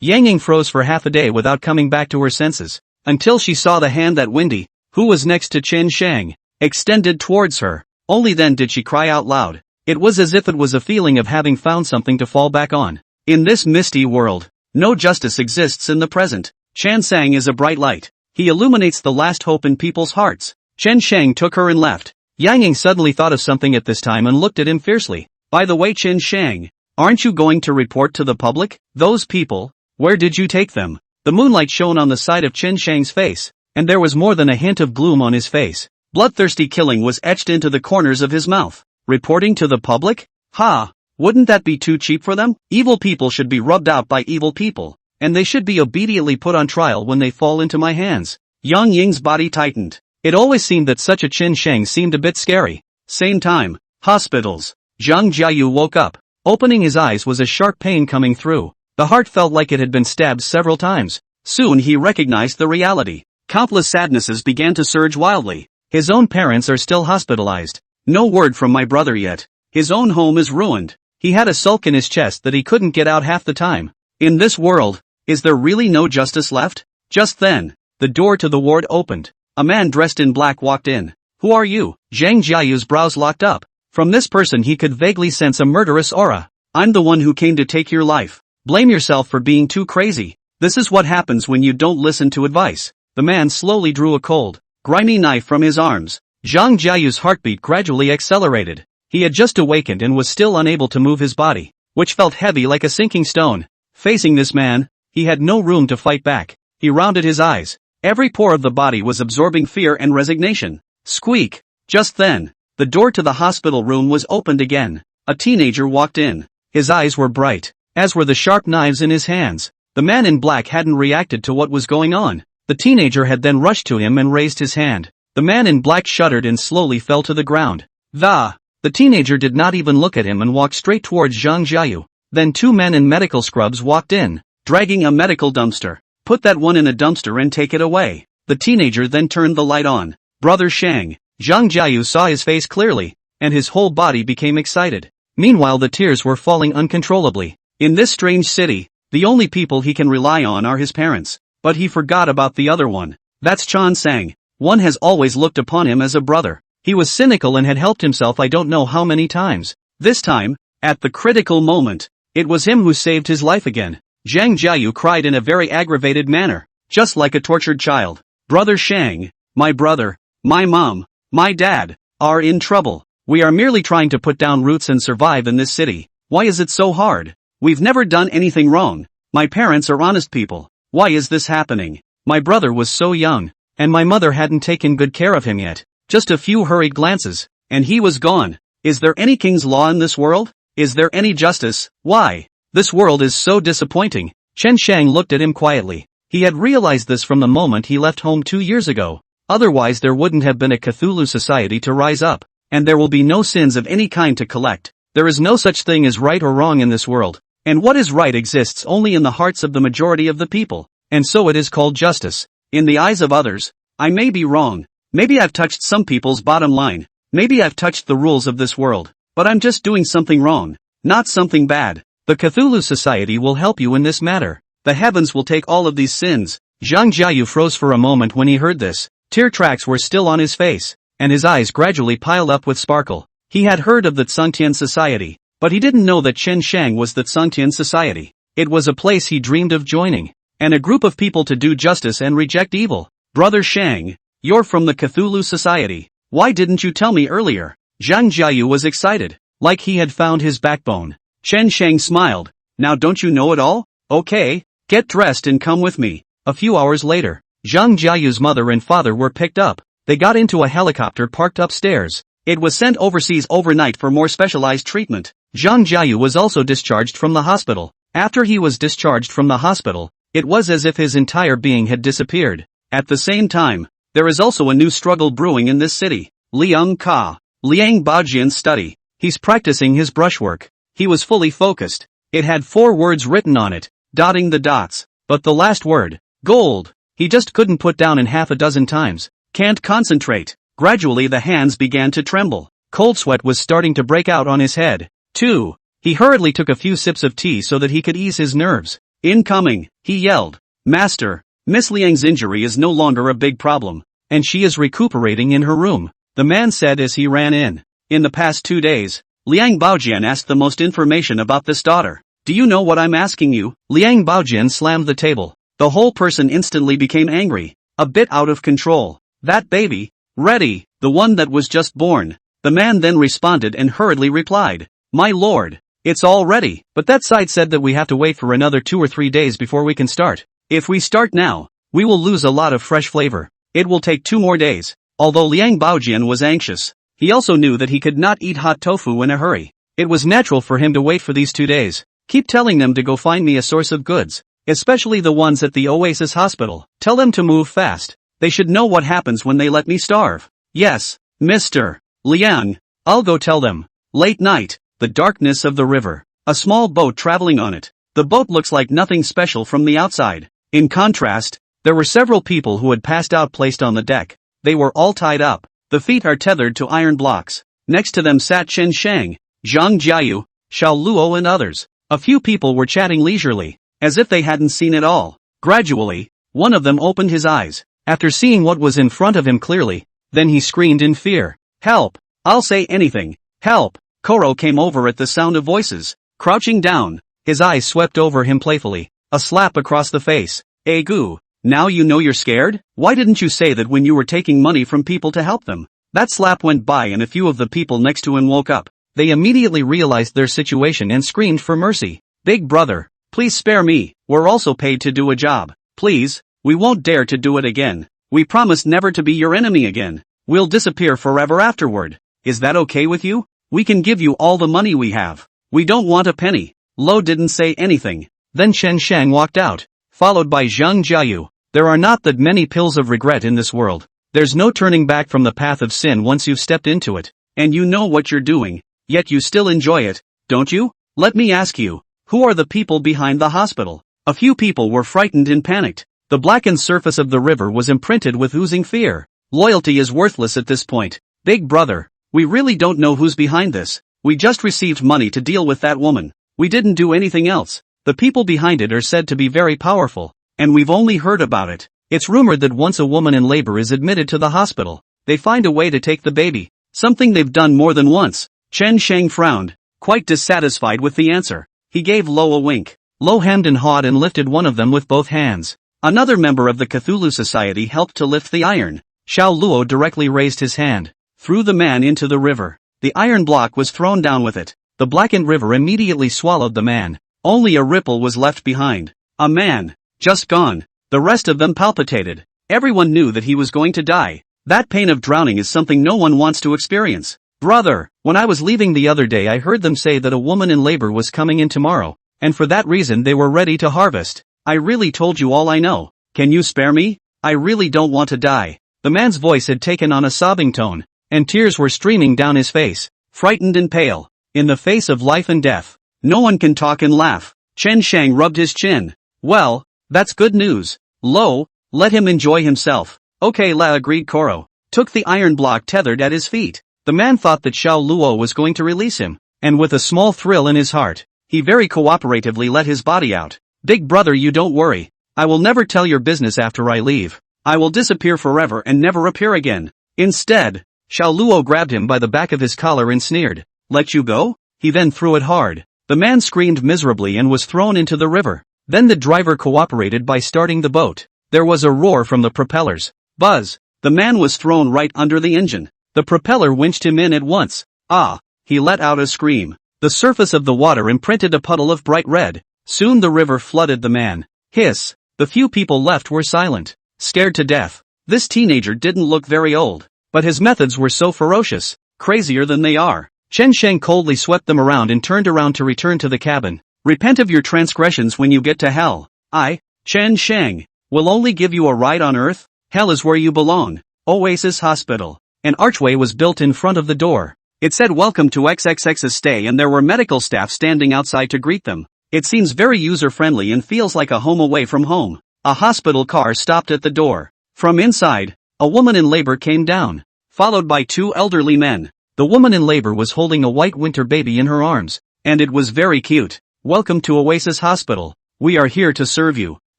Yang Ying froze for half a day without coming back to her senses, until she saw the hand that Wendy, who was next to Chen Sheng, extended towards her. Only then did she cry out loud. It was as if it was a feeling of having found something to fall back on. In this misty world, no justice exists in the present. Chan Sang is a bright light. He illuminates the last hope in people's hearts. Chen Sheng took her and left. Yang Ying suddenly thought of something at this time and looked at him fiercely. By the way, Chen Sheng, aren't you going to report to the public? Those people, where did you take them? The moonlight shone on the side of Chen Sheng's face, and there was more than a hint of gloom on his face. Bloodthirsty killing was etched into the corners of his mouth. Reporting to the public? Ha! Wouldn't that be too cheap for them? Evil people should be rubbed out by evil people, and they should be obediently put on trial when they fall into my hands. Yang Ying's body tightened. It always seemed that such a Chen Sheng seemed a bit scary. Same time, hospitals. Zhang Jiayu woke up. Opening his eyes was a sharp pain coming through. The heart felt like it had been stabbed several times. Soon he recognized the reality. Countless sadnesses began to surge wildly. His own parents are still hospitalized. No word from my brother yet. His own home is ruined. He had a sulk in his chest that he couldn't get out half the time. In this world, is there really no justice left? Just then, the door to the ward opened. A man dressed in black walked in. "Who are you?" Zhang Jiayu's brows locked up. From this person he could vaguely sense a murderous aura. "I'm the one who came to take your life. Blame yourself for being too crazy. This is what happens when you don't listen to advice." The man slowly drew a cold, grimy knife from his arms. Zhang Jiayu's heartbeat gradually accelerated. He had just awakened and was still unable to move his body, which felt heavy like a sinking stone. Facing this man, he had no room to fight back. He rounded his eyes. Every pore of the body was absorbing fear and resignation. Squeak! Just then, the door to the hospital room was opened again. A teenager walked in. His eyes were bright, as were the sharp knives in his hands. The man in black hadn't reacted to what was going on. The teenager had then rushed to him and raised his hand. The man in black shuddered and slowly fell to the ground. The teenager did not even look at him and walked straight towards Zhang Jiayu. Then two men in medical scrubs walked in, dragging a medical dumpster. "Put that one in a dumpster and take it away." The teenager then turned the light on. "Brother Shang." Zhang Jiayu saw his face clearly, and his whole body became excited. Meanwhile the tears were falling uncontrollably. In this strange city, the only people he can rely on are his parents. But he forgot about the other one. That's Chan Sang. One has always looked upon him as a brother. He was cynical and had helped himself I don't know how many times. This time, at the critical moment, it was him who saved his life again. Zhang Jiayu cried in a very aggravated manner, just like a tortured child. "Brother Shang, my brother, my mom, my dad, are in trouble. We are merely trying to put down roots and survive in this city. Why is it so hard? We've never done anything wrong. My parents are honest people. Why is this happening? My brother was so young, and my mother hadn't taken good care of him yet. Just a few hurried glances, and he was gone. Is there any king's law in this world? Is there any justice? Why? This world is so disappointing." Chen Shang looked at him quietly. He had realized this from the moment he left home 2 years ago. Otherwise there wouldn't have been a Cthulhu society to rise up, and there will be no sins of any kind to collect. There is no such thing as right or wrong in this world, and what is right exists only in the hearts of the majority of the people, and so it is called justice. In the eyes of others, I may be wrong. Maybe I've touched some people's bottom line. Maybe I've touched the rules of this world. But I'm just doing something wrong, not something bad. The Cthulhu Society will help you in this matter. The heavens will take all of these sins. Zhang Jiayu froze for a moment when he heard this. Tear tracks were still on his face, and his eyes gradually piled up with sparkle. He had heard of the Tsangtian Society, but he didn't know that Chen Shang was the Tsangtian Society. It was a place he dreamed of joining, and a group of people to do justice and reject evil. "Brother Shang, you're from the Cthulhu Society. Why didn't you tell me earlier?" Zhang Jiayu was excited, like he had found his backbone. Chen Shang smiled. "Now don't you know it all? Okay, get dressed and come with me." A few hours later, Zhang Jiayu's mother and father were picked up. They got into a helicopter parked upstairs. It was sent overseas overnight for more specialized treatment. Zhang Jiayu was also discharged from the hospital. After he was discharged from the hospital, it was as if his entire being had disappeared. At the same time, there is also a new struggle brewing in this city. Liang Baojian's study. He's practicing his brushwork. He was fully focused. It had 4 words written on it, dotting the dots. But the last word, gold, he just couldn't put down in half a dozen times. Can't concentrate. Gradually the hands began to tremble. Cold sweat was starting to break out on his head. 2. He hurriedly took a few sips of tea so that he could ease his nerves. "Incoming," he yelled. "Master, Miss Liang's injury is no longer a big problem, and she is recuperating in her room," the man said as he ran in. "In the past 2 days, Liang Baojian asked the most information about this daughter. Do you know what I'm asking you?" Liang Baojian slammed the table. The whole person instantly became angry, a bit out of control. "That baby? Ready, the one that was just born." The man then responded and hurriedly replied, "My lord, it's all ready, but that side said that we have to wait for another 2 or 3 days before we can start. If we start now, we will lose a lot of fresh flavor. It will take 2 more days." Although Liang Baojian was anxious, he also knew that he could not eat hot tofu in a hurry. It was natural for him to wait for these 2 days. "Keep telling them to go find me a source of goods, especially the ones at the Oasis Hospital. Tell them to move fast. They should know what happens when they let me starve." "Yes, Mr. Liang, I'll go tell them." Late night, the darkness of the river, a small boat traveling on it. The boat looks like nothing special from the outside. In contrast, there were several people who had passed out placed on the deck. They were all tied up. The feet are tethered to iron blocks. Next to them sat Chen Shang, Zhang Jiayu, Xiao Luo and others. A few people were chatting leisurely, as if they hadn't seen it all. Gradually, One of them opened his eyes, after seeing what was in front of him clearly, then he screamed in fear. Help! I'll say anything. Help! Koro came over at the sound of voices. Crouching down, his eyes swept over him playfully. A slap across the face. Goo. Now you know you're scared? Why didn't you say that when you were taking money from people to help them? That slap went by and a few of the people next to him woke up. They immediately realized their situation and screamed for mercy. Big brother, please spare me. We're also paid to do a job. Please, we won't dare to do it again. We promise never to be your enemy again. We'll disappear forever afterward. Is that okay with you? We can give you all the money we have. We don't want a penny. Lo didn't say anything. Then Chen Shang walked out, followed by Zhang Jiayu. There are not that many pills of regret in this world. There's no turning back from the path of sin once you've stepped into it, and you know what you're doing, yet you still enjoy it, don't you? Let me ask you, who are the people behind the hospital? A few people were frightened and panicked. The blackened surface of the river was imprinted with oozing fear. Loyalty is worthless at this point. Big brother, we really don't know who's behind this. We just received money to deal with that woman. We didn't do anything else. The people behind it are said to be very powerful, and we've only heard about it. It's rumored that once a woman in labor is admitted to the hospital, they find a way to take the baby, something they've done more than once. Chen Shang frowned, quite dissatisfied with the answer. He gave Lo a wink. Lo hemmed and hawed and lifted one of them with both hands. Another member of the Cthulhu Society helped to lift the iron. Xiao Luo directly raised his hand, threw the man into the river. The iron block was thrown down with it. The blackened river immediately swallowed the man. Only a ripple was left behind. A man, just gone. The rest of them palpitated. Everyone knew that he was going to die. That pain of drowning is something no one wants to experience. Brother, when I was leaving the other day I heard them say that a woman in labor was coming in tomorrow, and for that reason they were ready to harvest. I really told you all I know. Can you spare me? I really don't want to die. The man's voice had taken on a sobbing tone, and tears were streaming down his face, frightened and pale, in the face of life and death. No one can talk and laugh. Chen Shang rubbed his chin. Well, that's good news. Lo, let him enjoy himself. Okay, La, agreed Koro. Took the iron block tethered at his feet. The man thought that Xiao Luo was going to release him, and with a small thrill in his heart, he very cooperatively let his body out. Big brother, you don't worry. I will never tell your business after I leave. I will disappear forever and never appear again. Instead, Xiao Luo grabbed him by the back of his collar and sneered. Let you go? He then threw it hard. The man screamed miserably and was thrown into the river. Then the driver cooperated by starting the boat. There was a roar from the propellers. Buzz! The man was thrown right under the engine. The propeller winched him in at once. Ah! He let out a scream. The surface of the water imprinted a puddle of bright red. Soon the river flooded the man. Hiss! The few people left were silent, scared to death. This teenager didn't look very old, but his methods were so ferocious, crazier than they are. Chen Sheng coldly swept them around and turned around to return to the cabin. Repent of your transgressions when you get to hell. I, Chen Sheng, will only give you a ride on earth. Hell is where you belong. Oasis Hospital. An archway was built in front of the door. It said welcome to XXX's stay and there were medical staff standing outside to greet them. It seems very user-friendly and feels like a home away from home. A hospital car stopped at the door. From inside, a woman in labor came down, followed by two elderly men. The woman in labor was holding a white winter baby in her arms, and it was very cute. Welcome to Oasis Hospital. We are here to serve you.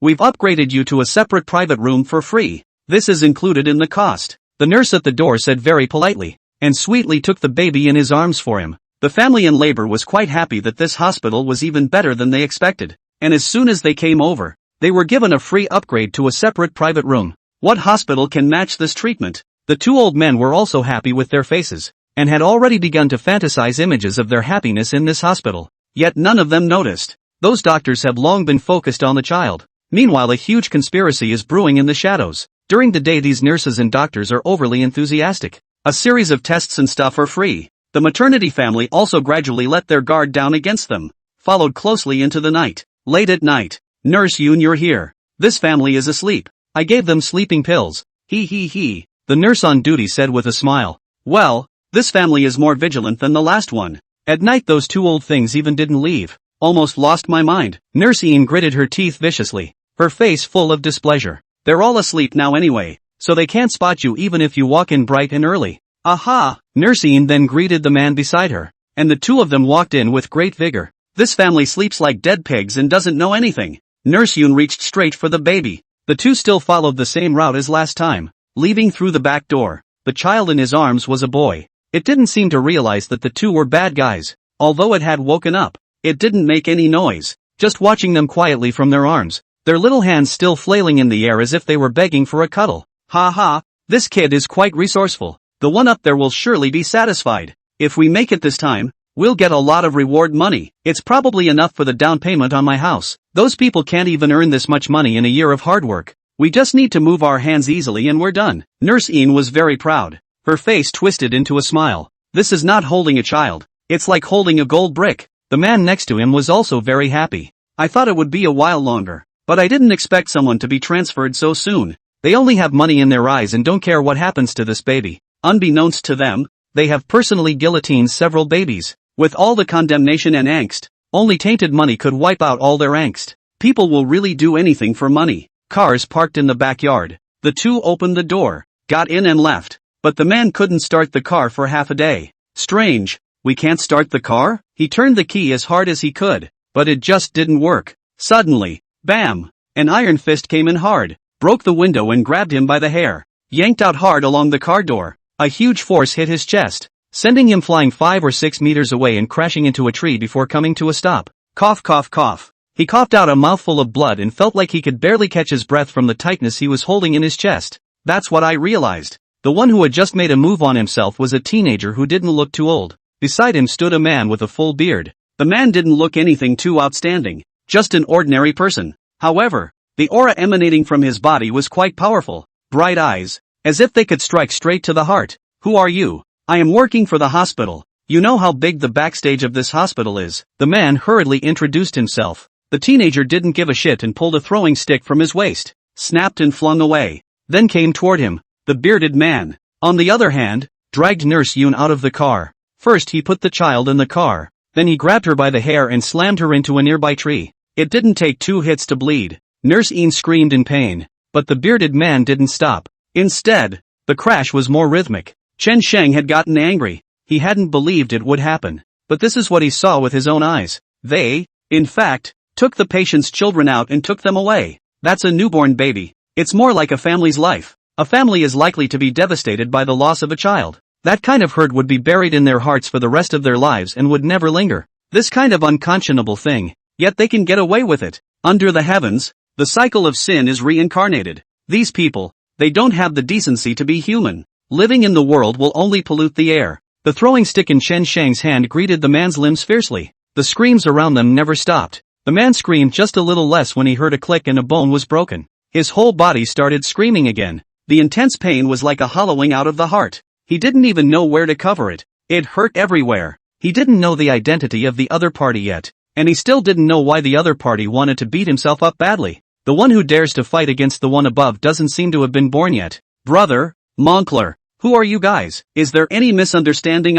We've upgraded you to a separate private room for free. This is included in the cost. The nurse at the door said very politely, and sweetly took the baby in his arms for him. The family in labor was quite happy that this hospital was even better than they expected, and as soon as they came over, they were given a free upgrade to a separate private room. What hospital can match this treatment? The two old men were also happy with their faces, and had already begun to fantasize images of their happiness in this hospital. Yet none of them noticed. Those doctors have long been focused on the child. Meanwhile, a huge conspiracy is brewing in the shadows. During the day, these nurses and doctors are overly enthusiastic. A series of tests and stuff are free. The maternity family also gradually let their guard down against them, followed closely into the night. Late at night, Nurse Yoon, you're here. This family is asleep. I gave them sleeping pills. He, the nurse on duty said with a smile. Well, this family is more vigilant than the last one. At night those two old things even didn't leave. Almost lost my mind. Nurse Yoon gritted her teeth viciously, her face full of displeasure. They're all asleep now anyway, so they can't spot you even if you walk in bright and early. Aha! Nurse Yoon then greeted the man beside her, and the two of them walked in with great vigor. This family sleeps like dead pigs and doesn't know anything. Nurse Yoon reached straight for the baby. The two still followed the same route as last time, leaving through the back door. The child in his arms was a boy. It didn't seem to realize that the two were bad guys. Although it had woken up, it didn't make any noise, just watching them quietly from their arms, their little hands still flailing in the air as if they were begging for a cuddle. Ha ha, this kid is quite resourceful. The one up there will surely be satisfied. If we make it this time, we'll get a lot of reward money. It's probably enough for the down payment on my house. Those people can't even earn this much money in a year of hard work. We just need to move our hands easily and we're done. Nurse Ian was very proud. Her face twisted into a smile. This is not holding a child. It's like holding a gold brick. The man next to him was also very happy. I thought it would be a while longer, but I didn't expect someone to be transferred so soon. They only have money in their eyes and don't care what happens to this baby. Unbeknownst to them, they have personally guillotined several babies. With all the condemnation and angst, only tainted money could wipe out all their angst. People will really do anything for money. Cars parked in the backyard. The two opened the door, got in and left, but the man couldn't start the car for half a day. Strange, we can't start the car? He turned the key as hard as he could, but it just didn't work. Suddenly, bam! An iron fist came in hard, broke the window and grabbed him by the hair, yanked out hard along the car door. A huge force hit his chest, sending him flying 5 or 6 meters away and crashing into a tree before coming to a stop. Cough cough cough. He coughed out a mouthful of blood and felt like he could barely catch his breath from the tightness he was holding in his chest. That's what I realized. The one who had just made a move on himself was a teenager who didn't look too old. Beside him stood a man with a full beard. The man didn't look anything too outstanding, just an ordinary person. However, the aura emanating from his body was quite powerful. Bright eyes, as if they could strike straight to the heart. Who are you? I am working for the hospital. You know how big the backstage of this hospital is. The man hurriedly introduced himself. The teenager didn't give a shit and pulled a throwing stick from his waist, snapped and flung away, then came toward him. The bearded man, on the other hand, dragged Nurse Yoon out of the car. First he put the child in the car, then he grabbed her by the hair and slammed her into a nearby tree. It didn't take 2 hits to bleed. Nurse Yoon screamed in pain, but the bearded man didn't stop. Instead, the crash was more rhythmic. Chen Sheng had gotten angry. He hadn't believed it would happen, but this is what he saw with his own eyes. They, in fact, took the patient's children out and took them away. That's a newborn baby. It's more like a family's life. A family is likely to be devastated by the loss of a child. That kind of hurt would be buried in their hearts for the rest of their lives and would never linger. This kind of unconscionable thing, yet they can get away with it. Under the heavens, the cycle of sin is reincarnated. These people, they don't have the decency to be human. Living in the world will only pollute the air. The throwing stick in Chen Sheng's hand greeted the man's limbs fiercely. The screams around them never stopped. The man screamed just a little less when he heard a click and a bone was broken. His whole body started screaming again. The intense pain was like a hollowing out of the heart. He didn't even know where to cover it. It hurt everywhere. He didn't know the identity of the other party yet, and he still didn't know why the other party wanted to beat himself up badly. The one who dares to fight against the one above doesn't seem to have been born yet. Brother, Moncler, who are you guys? Is there any misunderstanding?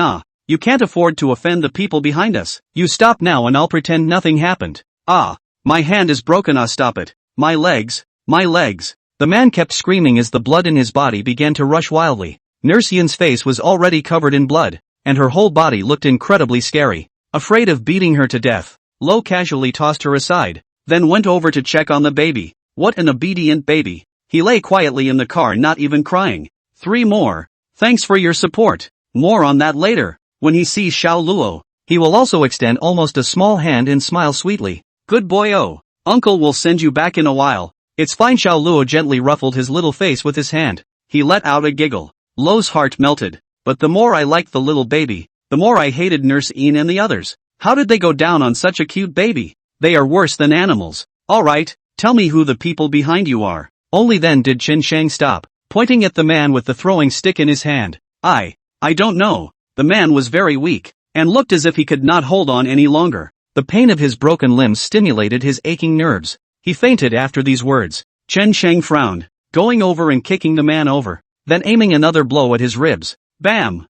You can't afford to offend the people behind us. You stop now and I'll pretend nothing happened. My hand is broken. Stop it. My legs. The man kept screaming as the blood in his body began to rush wildly. Nurse Yin's face was already covered in blood, and her whole body looked incredibly scary. Afraid of beating her to death, Lo casually tossed her aside, then went over to check on the baby. What an obedient baby. He lay quietly in the car, not even crying. 3 more. Thanks for your support. More on that later. When he sees Xiao Luo, he will also extend almost a small hand and smile sweetly. Good boy. Oh, uncle will send you back in a while. It's fine. Xiao Luo gently ruffled his little face with his hand. He let out a giggle. Lo's heart melted. But the more I liked the little baby, the more I hated Nurse Ian and the others. How did they go down on such a cute baby? They are worse than animals. Alright, tell me who the people behind you are. Only then did Chen Sheng stop, pointing at the man with the throwing stick in his hand. I don't know. The man was very weak, and looked as if he could not hold on any longer. The pain of his broken limbs stimulated his aching nerves. He fainted after these words. Chen Sheng frowned, going over and kicking the man over, then aiming another blow at his ribs. Bam!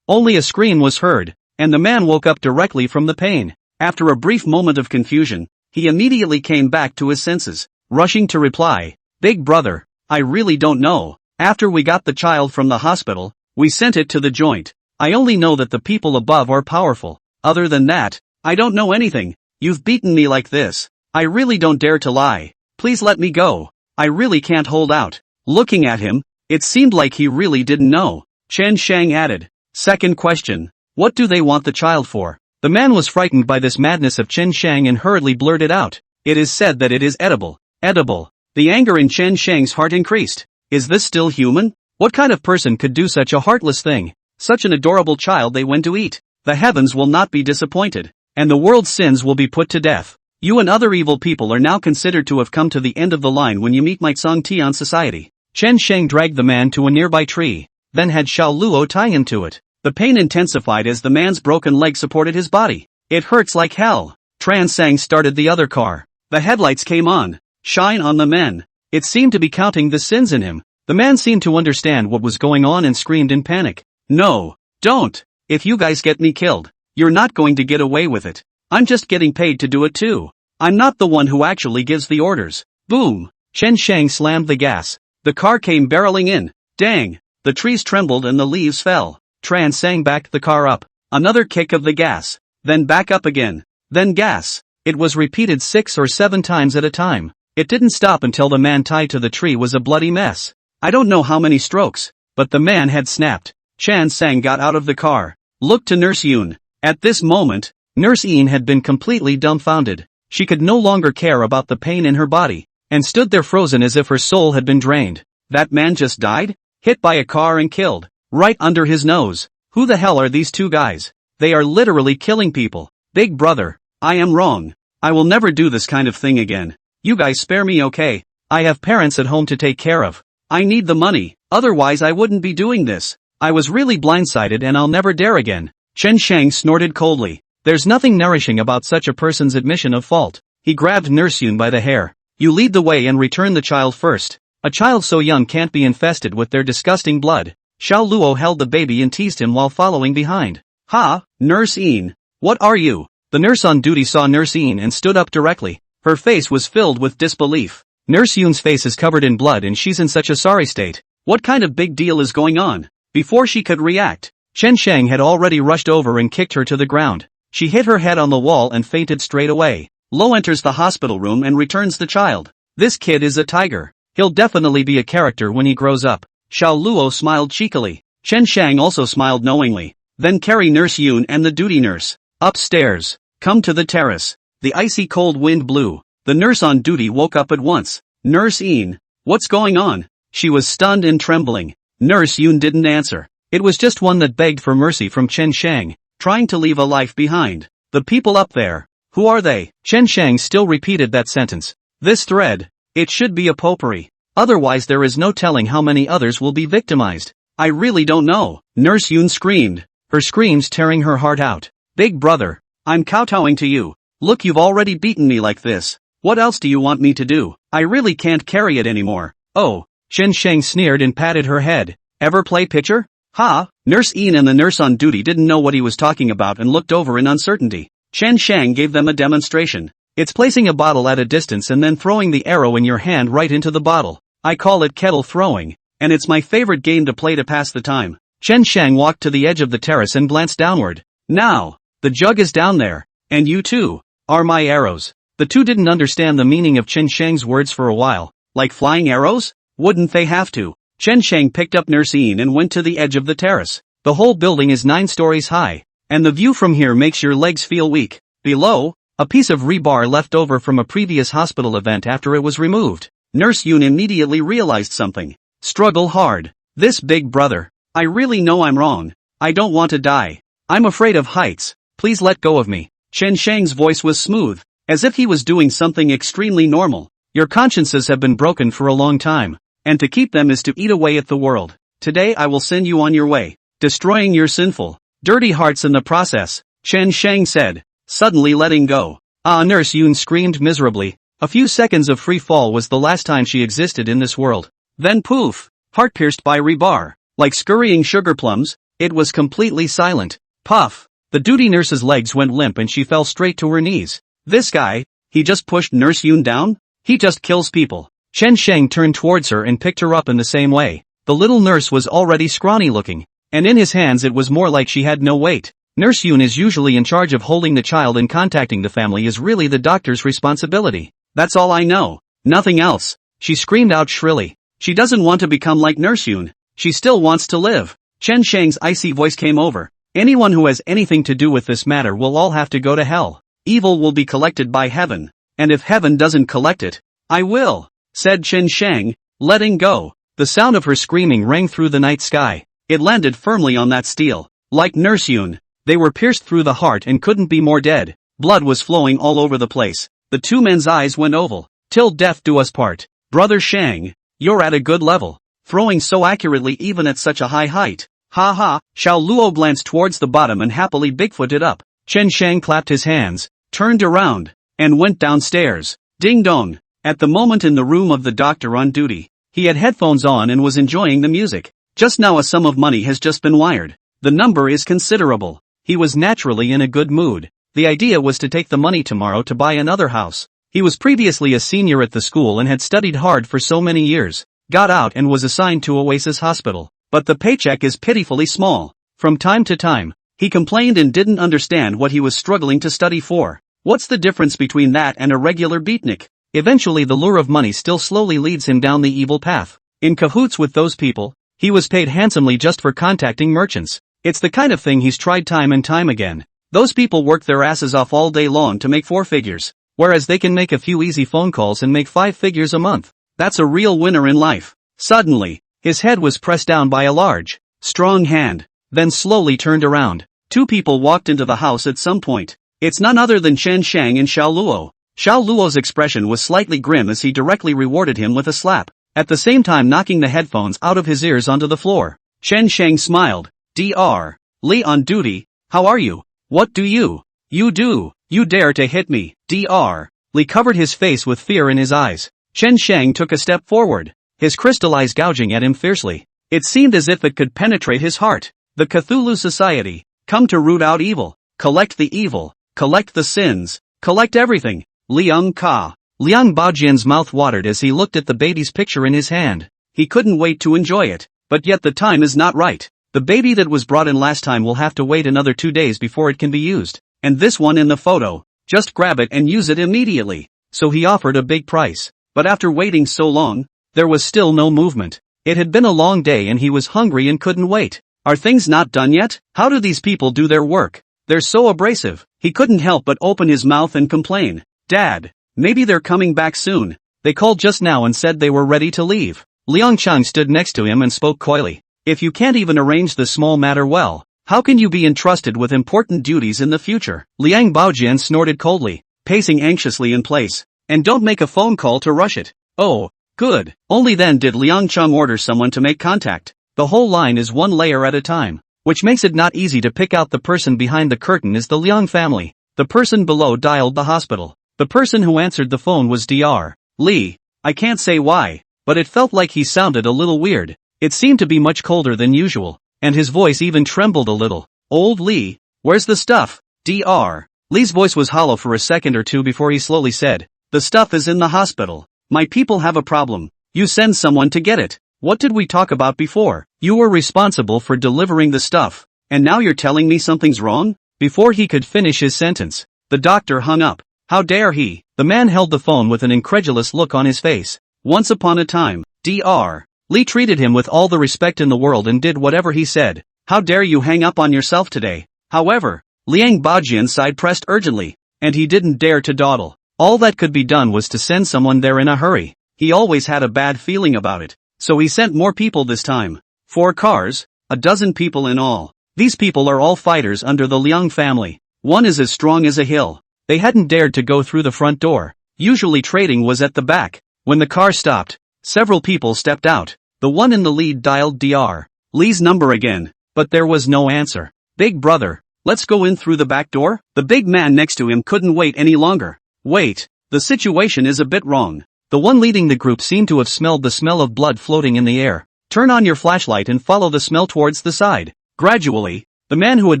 Only a scream was heard, and the man woke up directly from the pain. After a brief moment of confusion, he immediately came back to his senses, rushing to reply. Big brother, I really don't know. After we got the child from the hospital, we sent it to the joint. I only know that the people above are powerful. Other than that, I don't know anything. You've beaten me like this. I really don't dare to lie. Please let me go. I really can't hold out. Looking at him, it seemed like he really didn't know. Chen Shang added. Second question. What do they want the child for? The man was frightened by this madness of Chen Shang and hurriedly blurted out. It is said that it is edible. Edible. The anger in Chen Shang's heart increased. Is this still human? What kind of person could do such a heartless thing? Such an adorable child they went to eat. The heavens will not be disappointed, and the world's sins will be put to death. You and other evil people are now considered to have come to the end of the line when you meet my Tsang Tian society. Chen Shang dragged the man to a nearby tree, then had Xiao Luo tie him to it. The pain intensified as the man's broken leg supported his body. It hurts like hell. Tran Sang started the other car. The headlights came on. Shine on the men. It seemed to be counting the sins in him. The man seemed to understand what was going on and screamed in panic. No, don't. If you guys get me killed, you're not going to get away with it. I'm just getting paid to do it too. I'm not the one who actually gives the orders. Boom. Chen Shang slammed the gas. The car came barreling in. Dang. The trees trembled and the leaves fell. Tran Sang backed the car up. Another kick of the gas. Then back up again. Then gas. It was repeated 6 or 7 times at a time. It didn't stop until the man tied to the tree was a bloody mess. I don't know how many strokes, but the man had snapped. Chan Sang got out of the car, looked to Nurse Yoon. At this moment, Nurse Een had been completely dumbfounded. She could no longer care about the pain in her body, and stood there frozen as if her soul had been drained. That man just died? Hit by a car and killed. Right under his nose. Who the hell are these two guys? They are literally killing people. Big brother, I am wrong. I will never do this kind of thing again. You guys spare me, okay? I have parents at home to take care of. I need the money, otherwise I wouldn't be doing this. I was really blindsided and I'll never dare again. Chen Shang snorted coldly. There's nothing nourishing about such a person's admission of fault. He grabbed Nurse Yoon by the hair. You lead the way and return the child first. A child so young can't be infested with their disgusting blood. Xiao Luo held the baby and teased him while following behind. Ha, Nurse Een. What are you? The nurse on duty saw Nurse Een and stood up directly. Her face was filled with disbelief. Nurse Yoon's face is covered in blood and she's in such a sorry state. What kind of big deal is going on? Before she could react, Chen Shang had already rushed over and kicked her to the ground. She hit her head on the wall and fainted straight away. Lo enters the hospital room and returns the child. This kid is a tiger. He'll definitely be a character when he grows up. Xiao Luo smiled cheekily. Chen Shang also smiled knowingly. Then carry Nurse Yoon and the duty nurse upstairs. Come to the terrace. The icy cold wind blew. The nurse on duty woke up at once. Nurse Een, what's going on? She was stunned and trembling. Nurse Yoon didn't answer. It was just one that begged for mercy from Chen Shang, trying to leave a life behind. The people up there. Who are they? Chen Shang still repeated that sentence. This thread. It should be a potpourri. Otherwise there is no telling how many others will be victimized. I really don't know. Nurse Yoon screamed. Her screams tearing her heart out. Big brother, I'm kowtowing to you. Look, you've already beaten me like this. What else do you want me to do? I really can't carry it anymore. Oh. Chen Shang sneered and patted her head. Ever play pitcher? Ha! Nurse Een and the nurse on duty didn't know what he was talking about and looked over in uncertainty. Chen Shang gave them a demonstration. It's placing a bottle at a distance and then throwing the arrow in your hand right into the bottle. I call it kettle throwing, and it's my favorite game to play to pass the time. Chen Shang walked to the edge of the terrace and glanced downward. Now, the jug is down there, and you too are my arrows. The two didn't understand the meaning of Chen Shang's words for a while. Like flying arrows? Wouldn't they have to? Chen Shang picked up Nurse Een and went to the edge of the terrace. The whole building is 9 stories high, and the view from here makes your legs feel weak. Below, a piece of rebar left over from a previous hospital event after it was removed. Nurse Yoon immediately realized something. Struggle hard. This big brother. I really know I'm wrong. I don't want to die. I'm afraid of heights. Please let go of me. Chen Shang's voice was smooth, as if he was doing something extremely normal. Your consciences have been broken for a long time, and to keep them is to eat away at the world. Today I will send you on your way, destroying your sinful, dirty hearts in the process, Chen Shang said, suddenly letting go. Ah, Nurse Yoon screamed miserably. A few seconds of free fall was the last time she existed in this world. Then poof, heart pierced by rebar, like scurrying sugar plums, it was completely silent. Puff, the duty nurse's legs went limp and she fell straight to her knees. This guy, he just pushed Nurse Yoon down? He just kills people. Chen Shang turned towards her and picked her up in the same way. The little nurse was already scrawny looking, and in his hands it was more like she had no weight. Nurse Yoon is usually in charge of holding the child, and contacting the family is really the doctor's responsibility. That's all I know. Nothing else. she screamed out shrilly. She doesn't want to become like Nurse Yoon. She still wants to live. Chen Shang's icy voice came over. Anyone who has anything to do with this matter will all have to go to hell. Evil will be collected by heaven. And if heaven doesn't collect it, I will, said Chen Shang, letting go. The sound of her screaming rang through the night sky. It landed firmly on that steel. Like Nurse Yoon, they were pierced through the heart and couldn't be more dead. Blood was flowing all over the place. The two men's eyes went oval. Till death do us part. Brother Shang, you're at a good level. Throwing so accurately even at such a high height. Ha ha. Xiao Luo glanced towards the bottom and happily bigfooted up. Chen Shang clapped his hands, turned around, and went downstairs. Ding dong. At the moment in the room of the doctor on duty, he had headphones on and was enjoying the music. Just now a sum of money has just been wired. The number is considerable. He was naturally in a good mood. The idea was to take the money tomorrow to buy another house. He was previously a senior at the school and had studied hard for so many years. Got out and was assigned to Oasis Hospital. But the paycheck is pitifully small. From time to time, he complained and didn't understand what he was struggling to study for. What's the difference between that and a regular beatnik? Eventually the lure of money still slowly leads him down the evil path. In cahoots with those people, he was paid handsomely just for contacting merchants. It's the kind of thing he's tried time and time again. Those people work their asses off all day long to make 4 figures, whereas they can make a few easy phone calls and make 5 figures a month. That's a real winner in life. Suddenly, his head was pressed down by a large, strong hand, then slowly turned around. 2 people walked into the house at some point. It's none other than Chen Shang and Xiao Luo. Xiao Luo's expression was slightly grim as he directly rewarded him with a slap, at the same time knocking the headphones out of his ears onto the floor. Chen Shang smiled. Dr. Li on duty, how are you? What do you do? You dare to hit me? Dr. Li covered his face with fear in his eyes. Chen Shang took a step forward, his crystal eyes gouging at him fiercely. It seemed as if it could penetrate his heart. The Cthulhu Society, come to root out evil, collect the evil, collect the sins, collect everything. Liang Ka. Liang Baojian's mouth watered as he looked at the baby's picture in his hand. He couldn't wait to enjoy it, but yet the time is not right. The baby that was brought in last time will have to wait another 2 days before it can be used. And this one in the photo, just grab it and use it immediately. So he offered a big price. But after waiting so long, there was still no movement. It had been a long day and he was hungry and couldn't wait. Are things not done yet? How do these people do their work? They're so abrasive. He couldn't help but open his mouth and complain. Dad, maybe they're coming back soon. They called just now and said they were ready to leave. Liang Chang stood next to him and spoke coyly. If you can't even arrange the small matter well, how can you be entrusted with important duties in the future? Liang Baojian snorted coldly, pacing anxiously in place. And don't make a phone call to rush it. Oh, good. Only then did Liang Chang order someone to make contact. The whole line is 1 layer at a time, which makes it not easy to pick out the person behind the curtain is the Liang family. The person below dialed the hospital. The person who answered the phone was Dr. Li. I can't say why, but it felt like he sounded a little weird. It seemed to be much colder than usual, and his voice even trembled a little. Old Li, where's the stuff? Dr. Li's voice was hollow for a second or two before he slowly said, the stuff is in the hospital. My people have a problem. You send someone to get it. What did we talk about before? You were responsible for delivering the stuff, and now you're telling me something's wrong? Before he could finish his sentence, the doctor hung up. How dare he? The man held the phone with an incredulous look on his face. Once upon a time, Dr. Li treated him with all the respect in the world and did whatever he said. How dare you hang up on yourself today? However, Liang Baojian's side pressed urgently, and he didn't dare to dawdle. All that could be done was to send someone there in a hurry. He always had a bad feeling about it, so he sent more people this time. 4 cars, 12 people in all. These people are all fighters under the Liang family. One is as strong as a hill. They hadn't dared to go through the front door. Usually trading was at the back. When the car stopped, several people stepped out. The one in the lead dialed Dr. Li's number again, but there was no answer. Big brother, let's go in through the back door? The big man next to him couldn't wait any longer. Wait, the situation is a bit wrong. The one leading the group seemed to have smelled the smell of blood floating in the air. Turn on your flashlight and follow the smell towards the side. Gradually, the man who had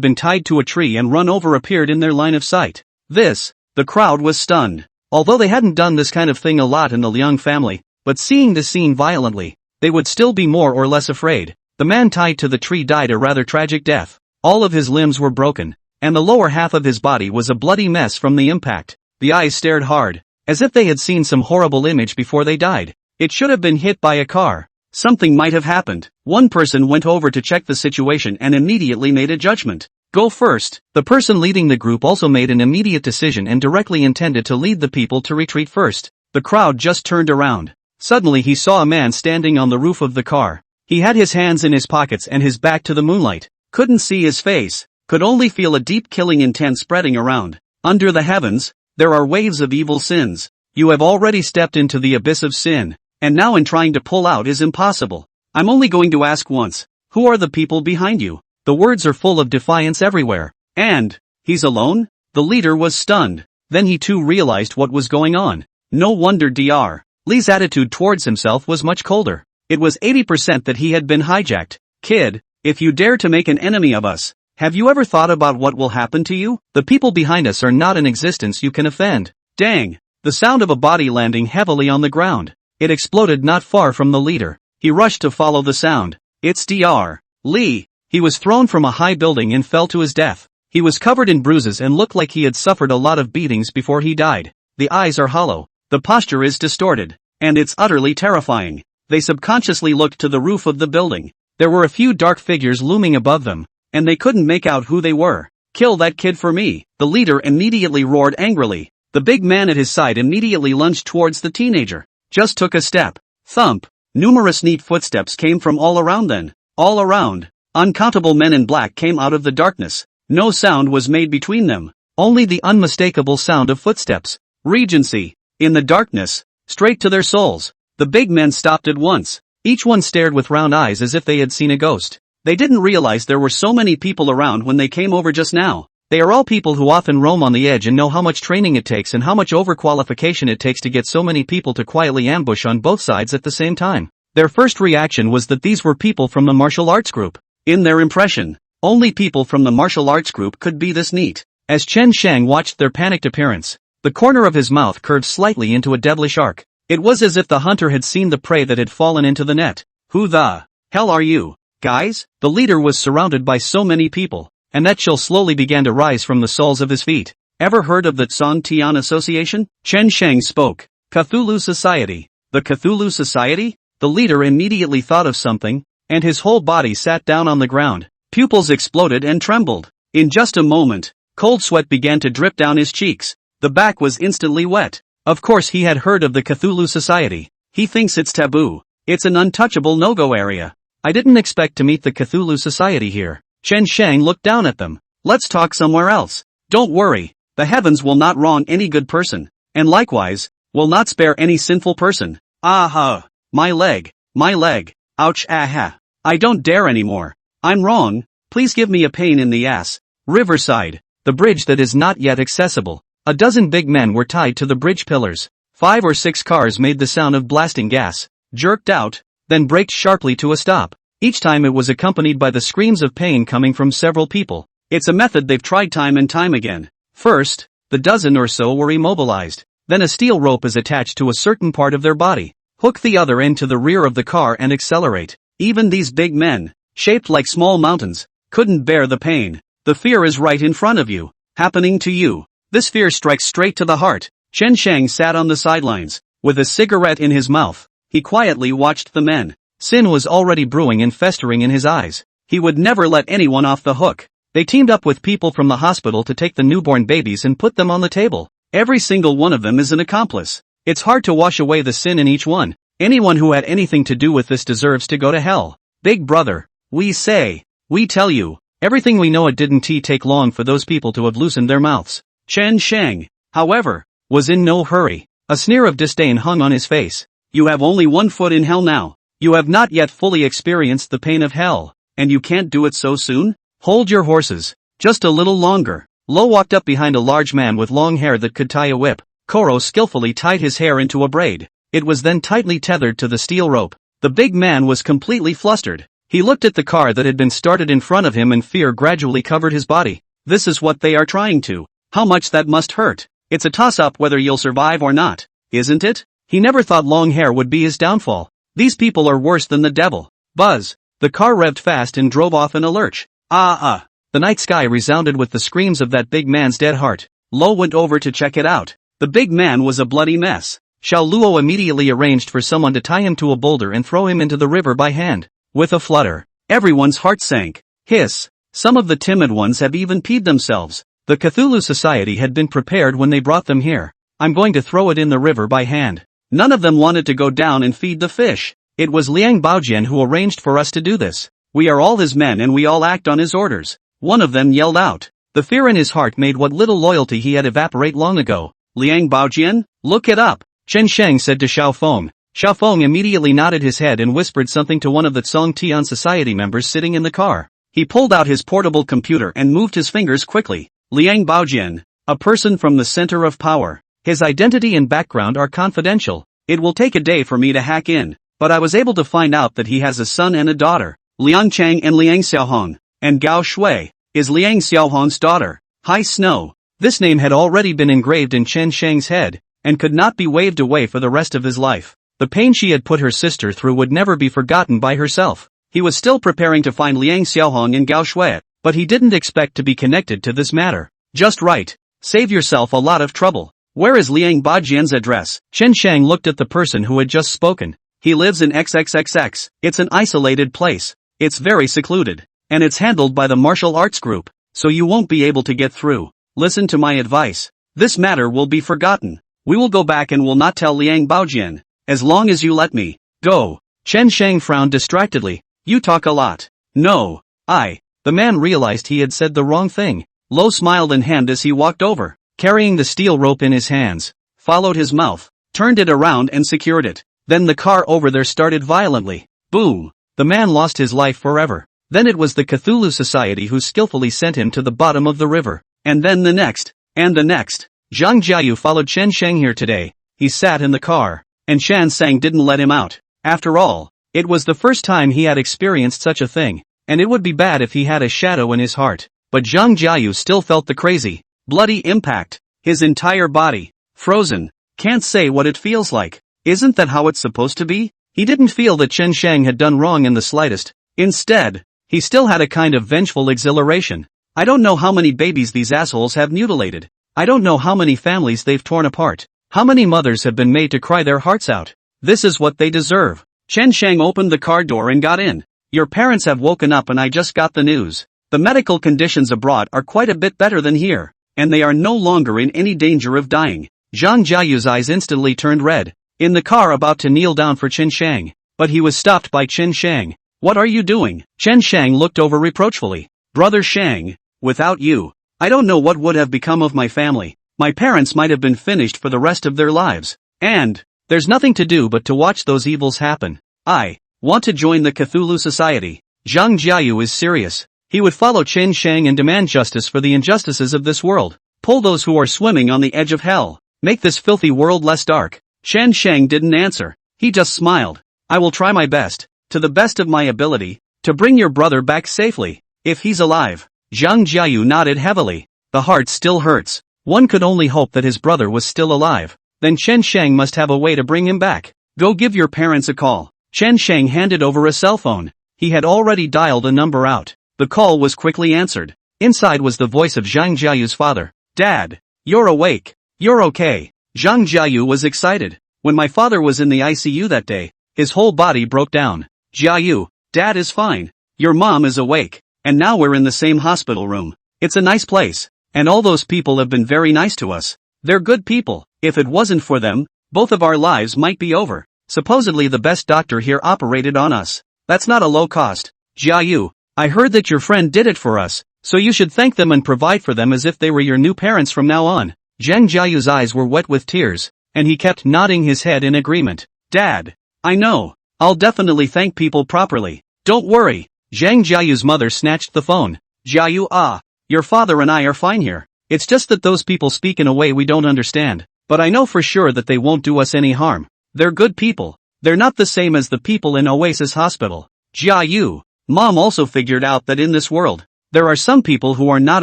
been tied to a tree and run over appeared in their line of sight. The crowd was stunned. Although they hadn't done this kind of thing a lot in the Liang family, but seeing the scene violently, they would still be more or less afraid. The man tied to the tree died a rather tragic death. All of his limbs were broken, and the lower half of his body was a bloody mess from the impact. The eyes stared hard, as if they had seen some horrible image before they died. It should have been hit by a car. Something might have happened. One person went over to check the situation and immediately made a judgment. Go first. The person leading the group also made an immediate decision and directly intended to lead the people to retreat first. The crowd just turned around. Suddenly he saw a man standing on the roof of the car. He had his hands in his pockets and his back to the moonlight. Couldn't see his face. Could only feel a deep killing intent spreading around. Under the heavens, there are waves of evil sins. You have already stepped into the abyss of sin, and now in trying to pull out is impossible. I'm only going to ask once. Who are the people behind you? The words are full of defiance everywhere. And, he's alone? The leader was stunned. Then he too realized what was going on. No wonder Dr. Lee's attitude towards himself was much colder. It was 80% that he had been hijacked. Kid, if you dare to make an enemy of us, have you ever thought about what will happen to you? The people behind us are not in existence you can offend. Dang! The sound of a body landing heavily on the ground. It exploded not far from the leader. He rushed to follow the sound. It's Dr. Lee. He was thrown from a high building and fell to his death. He was covered in bruises and looked like he had suffered a lot of beatings before he died. The eyes are hollow. The posture is distorted. And it's utterly terrifying. They subconsciously looked to the roof of the building. There were a few dark figures looming above them, and they couldn't make out who they were. Kill that kid for me. The leader immediately roared angrily. The big man at his side immediately lunged towards the teenager. Just took a step. Thump. Numerous neat footsteps came from all around then. All around. Uncountable men in black came out of the darkness. No sound was made between them. Only the unmistakable sound of footsteps. Regency. In the darkness. Straight to their souls. The big men stopped at once. Each one stared with round eyes as if they had seen a ghost. They didn't realize there were so many people around when they came over just now. They are all people who often roam on the edge and know how much training it takes and how much overqualification it takes to get so many people to quietly ambush on both sides at the same time. Their first reaction was that these were people from the martial arts group. In their impression, only people from the martial arts group could be this neat. As Chen Shang watched their panicked appearance, the corner of his mouth curved slightly into a devilish arc. It was as if the hunter had seen the prey that had fallen into the net. Who the hell are you, guys? The leader was surrounded by so many people, and that chill slowly began to rise from the soles of his feet. Ever heard of the Tsong Tian Association? Chen Shang spoke. Cthulhu Society. The Cthulhu Society? The leader immediately thought of something, and his whole body sat down on the ground. Pupils exploded and trembled. In just a moment, cold sweat began to drip down his cheeks. The back was instantly wet. Of course he had heard of the Cthulhu Society. He thinks it's taboo. It's an untouchable no-go area. I didn't expect to meet the Cthulhu Society here. Chen Shang looked down at them. Let's talk somewhere else. Don't worry. The heavens will not wrong any good person. And likewise, will not spare any sinful person. Ah-ha. My leg. My leg. Ouch ah-ha. I don't dare anymore. I'm wrong. Please give me a pain in the ass. Riverside. The bridge that is not yet accessible. A dozen big men were tied to the bridge pillars. 5 or 6 cars made the sound of blasting gas, jerked out, then braked sharply to a stop. Each time it was accompanied by the screams of pain coming from several people. It's a method they've tried time and time again. First, the dozen or so were immobilized. Then a steel rope is attached to a certain part of their body. Hook the other end to the rear of the car and accelerate. Even these big men, shaped like small mountains, couldn't bear the pain. The fear is right in front of you, happening to you. This fear strikes straight to the heart. Chen Shang sat on the sidelines, with a cigarette in his mouth. He quietly watched the men. Sin was already brewing and festering in his eyes. He would never let anyone off the hook. They teamed up with people from the hospital to take the newborn babies and put them on the table. Every single one of them is an accomplice. It's hard to wash away the sin in each one. Anyone who had anything to do with this deserves to go to hell. Big brother, we say, we tell you, everything we know. It didn't take long for those people to have loosened their mouths. Chen Shang, however, was in no hurry. A sneer of disdain hung on his face. You have only one foot in hell now. You have not yet fully experienced the pain of hell, and you can't do it so soon? Hold your horses. Just a little longer. Lo walked up behind a large man with long hair that could tie a whip. Koro skillfully tied his hair into a braid. It was then tightly tethered to the steel rope. The big man was completely flustered. He looked at the car that had been started in front of him and fear gradually covered his body. This is what they are trying to. How much that must hurt. It's a toss-up whether you'll survive or not, isn't it? He never thought long hair would be his downfall. These people are worse than the devil. Buzz. The car revved fast and drove off in a lurch. Ah. The night sky resounded with the screams of that big man's dead heart. Lo went over to check it out. The big man was a bloody mess. Xiao Luo immediately arranged for someone to tie him to a boulder and throw him into the river by hand. With a flutter, everyone's heart sank. Hiss. Some of the timid ones have even peed themselves. The Cthulhu Society had been prepared when they brought them here. I'm going to throw it in the river by hand. None of them wanted to go down and feed the fish. It was Liang Baojian who arranged for us to do this. We are all his men and we all act on his orders. One of them yelled out. The fear in his heart made what little loyalty he had evaporate long ago. Liang Baojian? Look it up, Chen Sheng said to Xiao Feng. Xiao Feng immediately nodded his head and whispered something to one of the Tsong Tian Society members sitting in the car. He pulled out his portable computer and moved his fingers quickly. Liang Baojian, a person from the center of power. His identity and background are confidential. It will take a day for me to hack in, but I was able to find out that he has a son and a daughter, Liang Chang and Liang Xiaohong, and Gao Shui is Liang Xiaohong's daughter. Hai Snow. This name had already been engraved in Chen Sheng's head, and could not be waved away for the rest of his life. The pain she had put her sister through would never be forgotten by herself. He was still preparing to find Liang Xiaohong and Gao Shui, but he didn't expect to be connected to this matter. Just right. Save yourself a lot of trouble. Where is Liang Baojian's address? Chen Sheng looked at the person who had just spoken. He lives in XXXX. It's an isolated place. It's very secluded. And it's handled by the martial arts group, so you won't be able to get through. Listen to my advice. This matter will be forgotten. We will go back and will not tell Liang Baojian. As long as you let me go. Chen Sheng frowned distractedly. You talk a lot. No. The man realized he had said the wrong thing. Lo smiled and hemmed as he walked over, carrying the steel rope in his hands, followed his mouth, turned it around and secured it. Then the car over there started violently. Boom. The man lost his life forever. Then it was the Cthulhu Society who skillfully sent him to the bottom of the river. And then the next. And the next. Zhang Jiayu followed Chen Sheng here today. He sat in the car. And Shan Sang didn't let him out. After all, it was the first time he had experienced such a thing, and it would be bad if he had a shadow in his heart. But Zhang Jiayu still felt the crazy, bloody impact. His entire body, frozen. Can't say what it feels like. Isn't that how it's supposed to be? He didn't feel that Chen Sheng had done wrong in the slightest. Instead, he still had a kind of vengeful exhilaration. I don't know how many babies these assholes have mutilated. I don't know how many families they've torn apart. How many mothers have been made to cry their hearts out? This is what they deserve. Chen Sheng opened the car door and got in. Your parents have woken up and I just got the news. The medical conditions abroad are quite a bit better than here, and they are no longer in any danger of dying. Zhang Jiayu's eyes instantly turned red. In the car about to kneel down for Chen Sheng, but he was stopped by Chen Sheng. What are you doing? Chen Sheng looked over reproachfully. Brother Sheng, without you, I don't know what would have become of my family. My parents might have been finished for the rest of their lives. And there's nothing to do but to watch those evils happen. I want to join the Cthulhu Society. Zhang Jiayu is serious. He would follow Chen Sheng and demand justice for the injustices of this world. Pull those who are swimming on the edge of hell. Make this filthy world less dark. Chen Sheng didn't answer. He just smiled. I will try my best, to the best of my ability, to bring your brother back safely, if he's alive. Zhang Jiayu nodded heavily. The heart still hurts. One could only hope that his brother was still alive. Then Chen Sheng must have a way to bring him back. Go give your parents a call. Chen Sheng handed over a cell phone. He had already dialed a number out. The call was quickly answered. Inside was the voice of Zhang Jiayu's father. Dad, you're awake. You're okay. Zhang Jiayu was excited. When my father was in the ICU that day, his whole body broke down. Jiayu, Dad is fine. Your mom is awake. And now we're in the same hospital room. It's a nice place. And all those people have been very nice to us. They're good people. If it wasn't for them, both of our lives might be over. Supposedly the best doctor here operated on us. That's not a low cost. Jiayu, I heard that your friend did it for us, so you should thank them and provide for them as if they were your new parents from now on. Zhang Jiayu's eyes were wet with tears, and he kept nodding his head in agreement. Dad, I know. I'll definitely thank people properly. Don't worry. Zhang Jiayu's mother snatched the phone. Jiayu, your father and I are fine here. It's just that those people speak in a way we don't understand. But I know for sure that they won't do us any harm. They're good people. They're not the same as the people in Oasis Hospital. Jiayu, Mom also figured out that in this world, there are some people who are not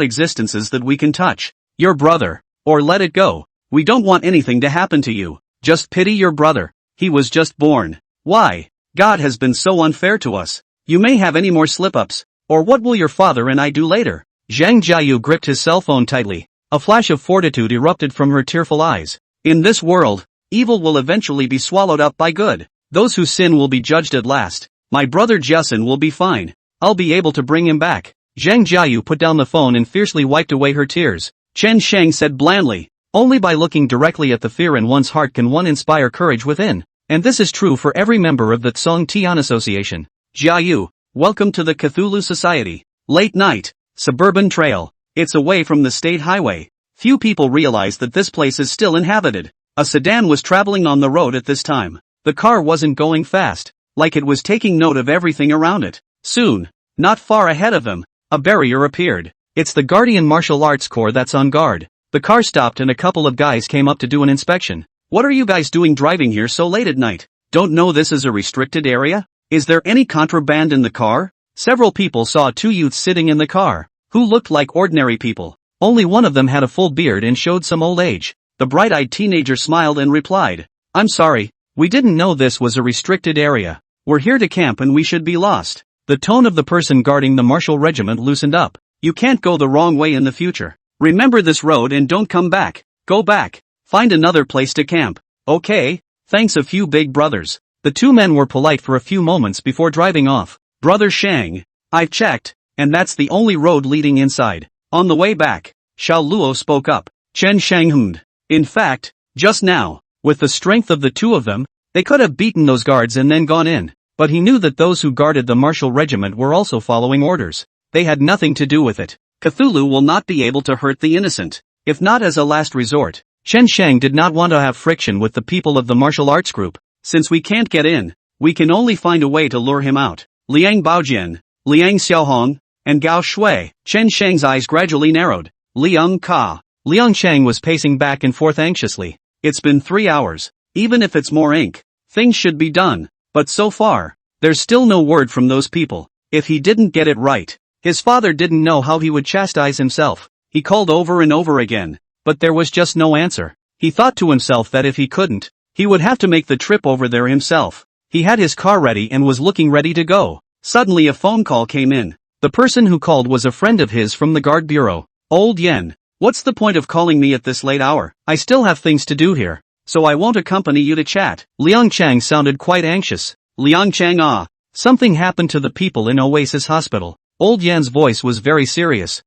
existences that we can touch. Your brother. Or let it go. We don't want anything to happen to you. Just pity your brother. He was just born. Why? God has been so unfair to us. You may have any more slip-ups. Or what will your father and I do later? Zhang Jiayu gripped his cell phone tightly. A flash of fortitude erupted from her tearful eyes. In this world, Evil will eventually be swallowed up by good. Those who sin will be judged at last. My brother Jiasun will be fine. I'll be able to bring him back. Zhang Jiayu put down the phone and fiercely wiped away her tears. Chen Sheng said blandly, only by looking directly at the fear in one's heart can one inspire courage within. And this is true for every member of the Tsong Tian Association. Jiayu, welcome to the Cthulhu Society. Late night, suburban trail. It's away from the state highway. Few people realize that this place is still inhabited. A sedan was traveling on the road at this time. The car wasn't going fast, like it was taking note of everything around it. Soon, not far ahead of them, a barrier appeared. It's the Guardian Martial Arts Corps that's on guard. The car stopped and a couple of guys came up to do an inspection. What are you guys doing driving here so late at night? Don't know this is a restricted area? Is there any contraband in the car? Several people saw two youths sitting in the car, who looked like ordinary people. Only one of them had a full beard and showed some old age. The bright-eyed teenager smiled and replied, I'm sorry, we didn't know this was a restricted area. We're here to camp and we should be lost. The tone of the person guarding the martial regiment loosened up. You can't go the wrong way in the future. Remember this road and don't come back. Go back. Find another place to camp. Okay, thanks a few big brothers. The two men were polite for a few moments before driving off. Brother Shang, I've checked, and that's the only road leading inside. On the way back, Xiao Luo spoke up. Chen Shang hummed. In fact, just now, with the strength of the two of them, they could have beaten those guards and then gone in. But he knew that those who guarded the martial regiment were also following orders. They had nothing to do with it. Cthulhu will not be able to hurt the innocent, if not as a last resort. Chen Shang did not want to have friction with the people of the martial arts group. Since we can't get in, we can only find a way to lure him out. Liang Baojian, Liang Xiaohong, and Gao Shui. Chen Shang's eyes gradually narrowed. Liang Ka. Liang Chang was pacing back and forth anxiously. It's been 3 hours. Even if it's more ink, things should be done. But so far, there's still no word from those people. If he didn't get it right, his father didn't know how he would chastise himself. He called over and over again, but there was just no answer. He thought to himself that if he couldn't, he would have to make the trip over there himself. He had his car ready and was looking ready to go. Suddenly a phone call came in. The person who called was a friend of his from the guard bureau. Old Yen, what's the point of calling me at this late hour? I still have things to do here, so I won't accompany you to chat. Liang Chang sounded quite anxious. Liang Chang something happened to the people in Oasis Hospital. Old Yan's voice was very serious.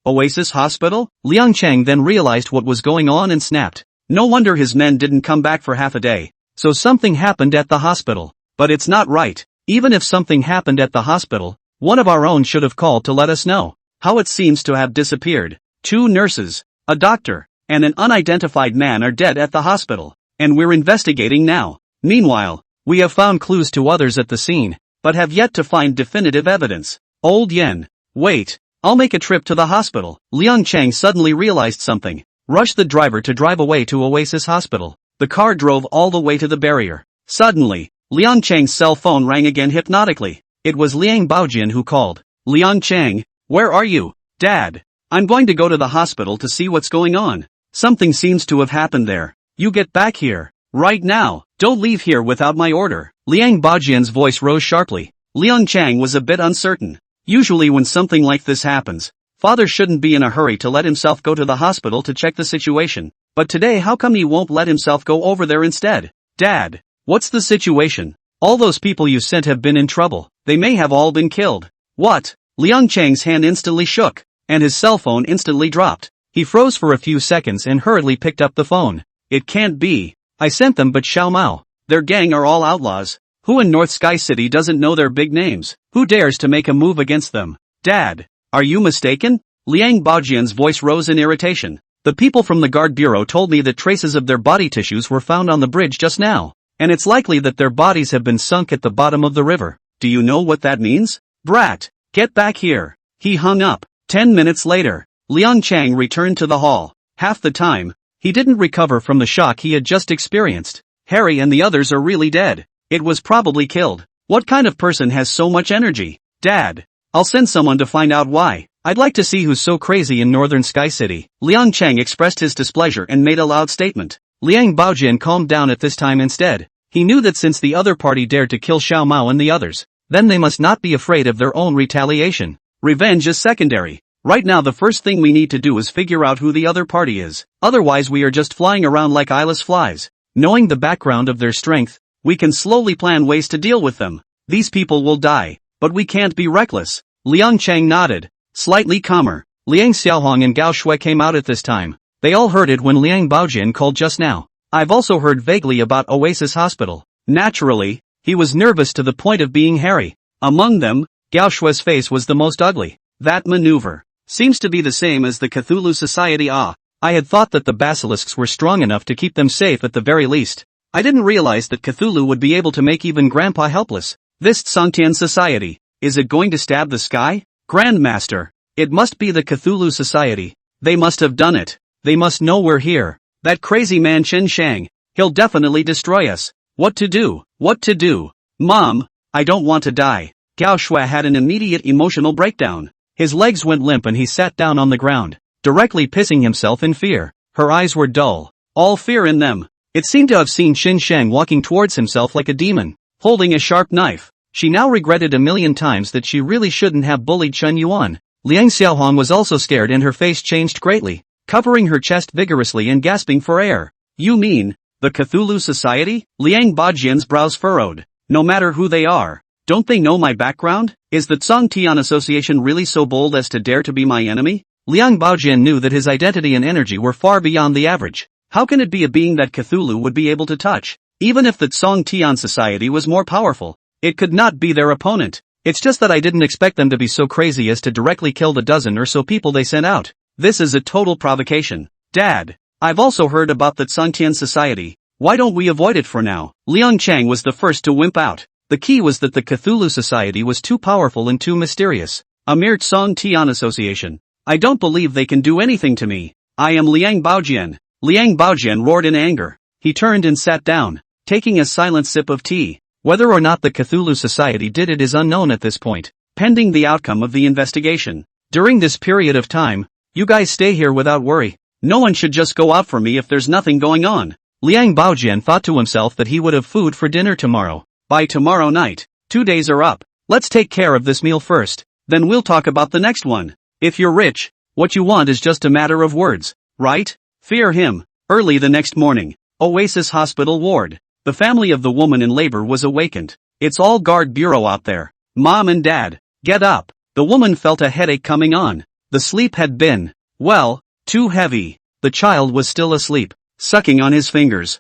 Oasis Hospital? Liang Chang then realized what was going on and snapped. No wonder his men didn't come back for half a day. So something happened at the hospital. But it's not right. Even if something happened at the hospital, one of our own should have called to let us know. How it seems to have disappeared. 2 nurses, a doctor, and an unidentified man are dead at the hospital. And we're investigating now. Meanwhile, we have found clues to others at the scene, but have yet to find definitive evidence. Old Yen, wait, I'll make a trip to the hospital. Liang Chang suddenly realized something. Rushed the driver to drive away to Oasis Hospital. The car drove all the way to the barrier. Suddenly, Liang Chang's cell phone rang again hypnotically. It was Liang Baojian who called. Liang Chang, where are you? Dad, I'm going to go to the hospital to see what's going on. Something seems to have happened there. You get back here, right now. Don't leave here without my order. Liang Baojian's voice rose sharply. Liang Chang was a bit uncertain. Usually when something like this happens, father shouldn't be in a hurry to let himself go to the hospital to check the situation. But today how come he won't let himself go over there instead? Dad, what's the situation? All those people you sent have been in trouble. They may have all been killed. What? Liang Chang's hand instantly shook, and his cell phone instantly dropped. He froze for a few seconds and hurriedly picked up the phone. It can't be. I sent them but Xiao Mao. Their gang are all outlaws. Who in North Sky City doesn't know their big names? Who dares to make a move against them? Dad, are you mistaken? Liang Baojian's voice rose in irritation. The people from the guard bureau told me that traces of their body tissues were found on the bridge just now. And it's likely that their bodies have been sunk at the bottom of the river. Do you know what that means? Brat, get back here. He hung up. 10 minutes later, Liang Chang returned to the hall. Half the time, he didn't recover from the shock he had just experienced. Harry and the others are really dead. It was probably killed. What kind of person has so much energy? Dad, I'll send someone to find out why. I'd like to see who's so crazy in Northern Sky City. Liang Chang expressed his displeasure and made a loud statement. Liang Baojian calmed down at this time instead. He knew that since the other party dared to kill Xiao Mao and the others, then they must not be afraid of their own retaliation. Revenge is secondary. Right now the first thing we need to do is figure out who the other party is. Otherwise we are just flying around like eyeless flies. Knowing the background of their strength, we can slowly plan ways to deal with them. These people will die, but we can't be reckless. Liang Chang nodded, slightly calmer. Liang Xiaohong and Gao Shui came out at this time. They all heard it when Liang Baojian called just now. I've also heard vaguely about Oasis Hospital. Naturally, he was nervous to the point of being hairy. Among them, Gao Shui's face was the most ugly. That maneuver seems to be the same as the Cthulhu Society. I had thought that the basilisks were strong enough to keep them safe at the very least. I didn't realize that Cthulhu would be able to make even Grandpa helpless. This Tsangtian Society, is it going to stab the sky? Grandmaster, it must be the Cthulhu Society. They must have done it. They must know we're here. That crazy man Chen Shang, he'll definitely destroy us. What to do? What to do? Mom, I don't want to die. Gao Shui had an immediate emotional breakdown. His legs went limp and he sat down on the ground, directly pissing himself in fear. Her eyes were dull, all fear in them. It seemed to have seen Chen Shang walking towards himself like a demon, holding a sharp knife. She now regretted a million times that she really shouldn't have bullied Chen Yuan. Liang Xiaohong was also scared and her face changed greatly, covering her chest vigorously and gasping for air. You mean, the Cthulhu Society? Liang Baojian's brows furrowed. No matter who they are, don't they know my background? Is the Tsangtian Association really so bold as to dare to be my enemy? Liang Baojian knew that his identity and energy were far beyond the average. How can it be a being that Cthulhu would be able to touch? Even if the Tsangtian Society was more powerful, it could not be their opponent. It's just that I didn't expect them to be so crazy as to directly kill the dozen or so people they sent out. This is a total provocation. Dad, I've also heard about the Tsangtian Society. Why don't we avoid it for now? Liang Chang was the first to wimp out. The key was that the Cthulhu Society was too powerful and too mysterious. A mere Tsangtian Association. I don't believe they can do anything to me. I am Liang Baojian. Liang Baojian roared in anger. He turned and sat down, taking a silent sip of tea. Whether or not the Cthulhu Society did it is unknown at this point, pending the outcome of the investigation. During this period of time, you guys stay here without worry. No one should just go out for me if there's nothing going on. Liang Baojian thought to himself that he would have food for dinner tomorrow. By tomorrow night, 2 days are up. Let's take care of this meal first, then we'll talk about the next one. If you're rich, what you want is just a matter of words, right? Fear him. Early the next morning, Oasis Hospital ward. The family of the woman in labor was awakened. It's all guard bureau out there. Mom and Dad, get up. The woman felt a headache coming on. The sleep had been, well, too heavy. The child was still asleep, sucking on his fingers.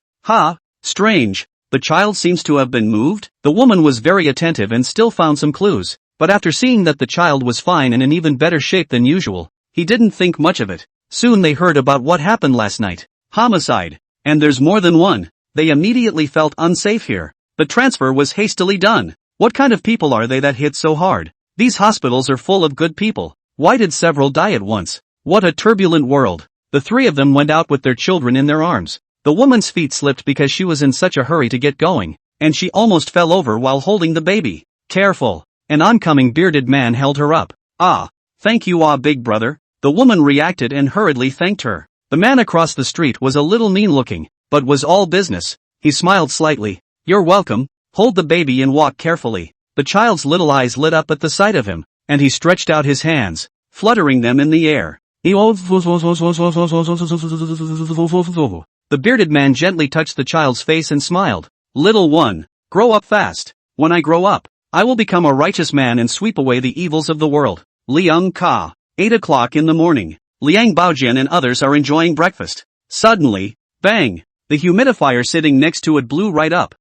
Strange. The child seems to have been moved. The woman was very attentive and still found some clues, but after seeing that the child was fine and in even better shape than usual, he didn't think much of it. Soon they heard about what happened last night. Homicide. And there's more than one. They immediately felt unsafe here. The transfer was hastily done. What kind of people are they that hit so hard? These hospitals are full of good people. Why did several die at once? What a turbulent world. The three of them went out with their children in their arms. The woman's feet slipped because she was in such a hurry to get going, and she almost fell over while holding the baby. Careful. An oncoming bearded man held her up. Thank you, big brother. The woman reacted and hurriedly thanked her. The man across the street was a little mean-looking, but was all business. He smiled slightly. You're welcome. Hold the baby and walk carefully. The child's little eyes lit up at the sight of him, and he stretched out his hands, fluttering them in the air. The bearded man gently touched the child's face and smiled. Little one, grow up fast. When I grow up, I will become a righteous man and sweep away the evils of the world. Liang Ka. 8 o'clock in the morning. Liang Baojian and others are enjoying breakfast. Suddenly, bang! The humidifier sitting next to it blew right up.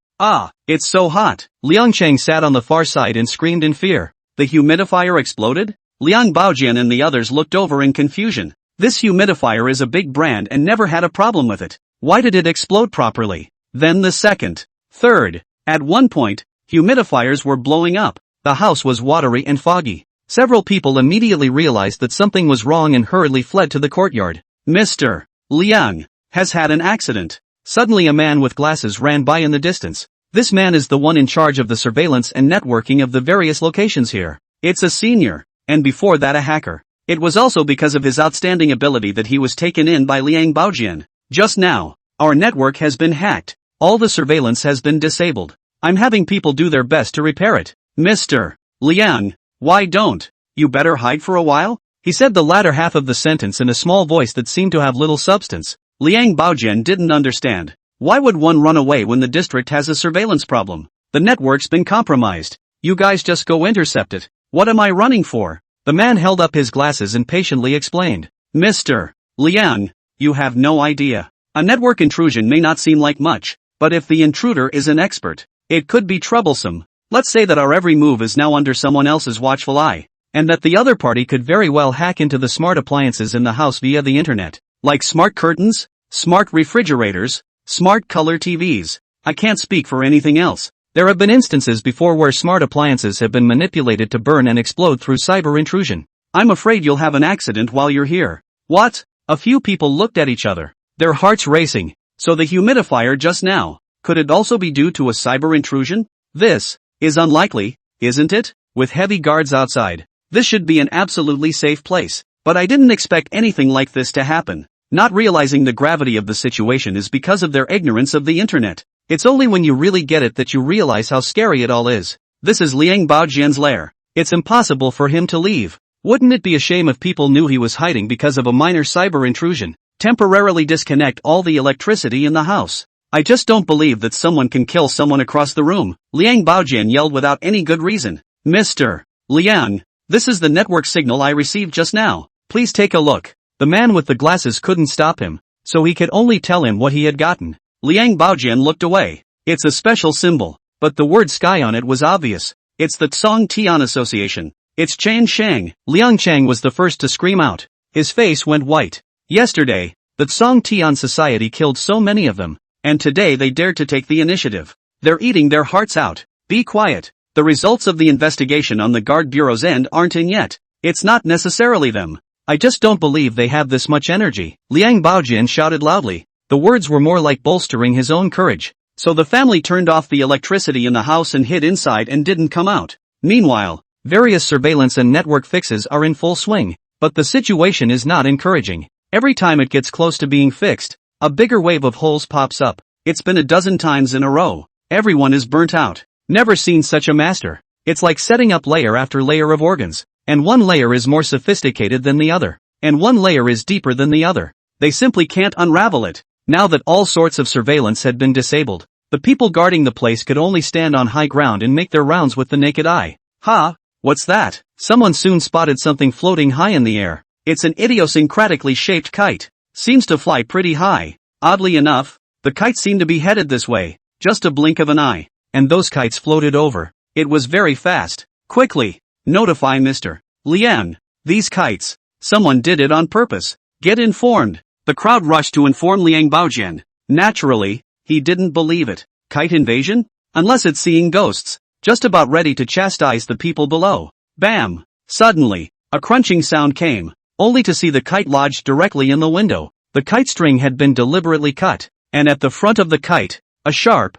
It's so hot. Liang Cheng sat on the far side and screamed in fear. The humidifier exploded? Liang Baojian and the others looked over in confusion. This humidifier is a big brand and never had a problem with it. Why did it explode properly? Then the second, third. At one point, humidifiers were blowing up. The house was watery and foggy. Several people immediately realized that something was wrong and hurriedly fled to the courtyard. Mr. Liang has had an accident. Suddenly a man with glasses ran by in the distance. This man is the one in charge of the surveillance and networking of the various locations here. It's a senior, and before that a hacker. It was also because of his outstanding ability that he was taken in by Liang Baojian. Just now, our network has been hacked. All the surveillance has been disabled. I'm having people do their best to repair it. Mr. Liang, why don't you better hide for a while? He said the latter half of the sentence in a small voice that seemed to have little substance. Liang Baojian didn't understand. Why would one run away when the district has a surveillance problem? The network's been compromised. You guys just go intercept it. What am I running for? The man held up his glasses and patiently explained. Mr. Liang, you have no idea. A network intrusion may not seem like much, but if the intruder is an expert, it could be troublesome. Let's say that our every move is now under someone else's watchful eye, and that the other party could very well hack into the smart appliances in the house via the internet, like smart curtains, smart refrigerators, smart color TVs. I can't speak for anything else. There have been instances before where smart appliances have been manipulated to burn and explode through cyber intrusion. I'm afraid you'll have an accident while you're here. What? A few people looked at each other, their hearts racing. So the humidifier just now, could it also be due to a cyber intrusion? This is unlikely, isn't it? With heavy guards outside, this should be an absolutely safe place. But I didn't expect anything like this to happen. Not realizing the gravity of the situation is because of their ignorance of the internet. It's only when you really get it that you realize how scary it all is. This is Liang Baojian's lair. It's impossible for him to leave. Wouldn't it be a shame if people knew he was hiding because of a minor cyber intrusion? Temporarily disconnect all the electricity in the house. I just don't believe that someone can kill someone across the room. Liang Baojian yelled without any good reason. Mr. Liang, this is the network signal I received just now. Please take a look. The man with the glasses couldn't stop him, so he could only tell him what he had gotten. Liang Baojian looked away. It's a special symbol, but the word sky on it was obvious. It's the Tsong Tian Association. It's Chen Shang. Liang Chang was the first to scream out. His face went white. Yesterday, the Tsong Tian Society killed so many of them, and today they dared to take the initiative. They're eating their hearts out. Be quiet. The results of the investigation on the guard bureau's end aren't in yet. It's not necessarily them. I just don't believe they have this much energy. Liang Baojian shouted loudly. The words were more like bolstering his own courage. So the family turned off the electricity in the house and hid inside and didn't come out. Meanwhile, various surveillance and network fixes are in full swing, but the situation is not encouraging. Every time it gets close to being fixed, a bigger wave of holes pops up. It's been a dozen times in a row. Everyone is burnt out. Never seen such a master. It's like setting up layer after layer of organs, and one layer is more sophisticated than the other, and one layer is deeper than the other. They simply can't unravel it. Now that all sorts of surveillance had been disabled, the people guarding the place could only stand on high ground and make their rounds with the naked eye. Ha! What's that? Someone soon spotted something floating high in the air. It's an idiosyncratically shaped kite. Seems to fly pretty high. Oddly enough, the kite seemed to be headed this way. Just a blink of an eye, and those kites floated over. It was very fast. Quickly, notify Mr. Liang. These kites. Someone did it on purpose. Get informed. The crowd rushed to inform Liang Baojian. Naturally, he didn't believe it. Kite invasion? Unless it's seeing ghosts. Just about ready to chastise the people below. Bam! Suddenly, a crunching sound came, only to see the kite lodged directly in the window. The kite string had been deliberately cut, and at the front of the kite, a sharp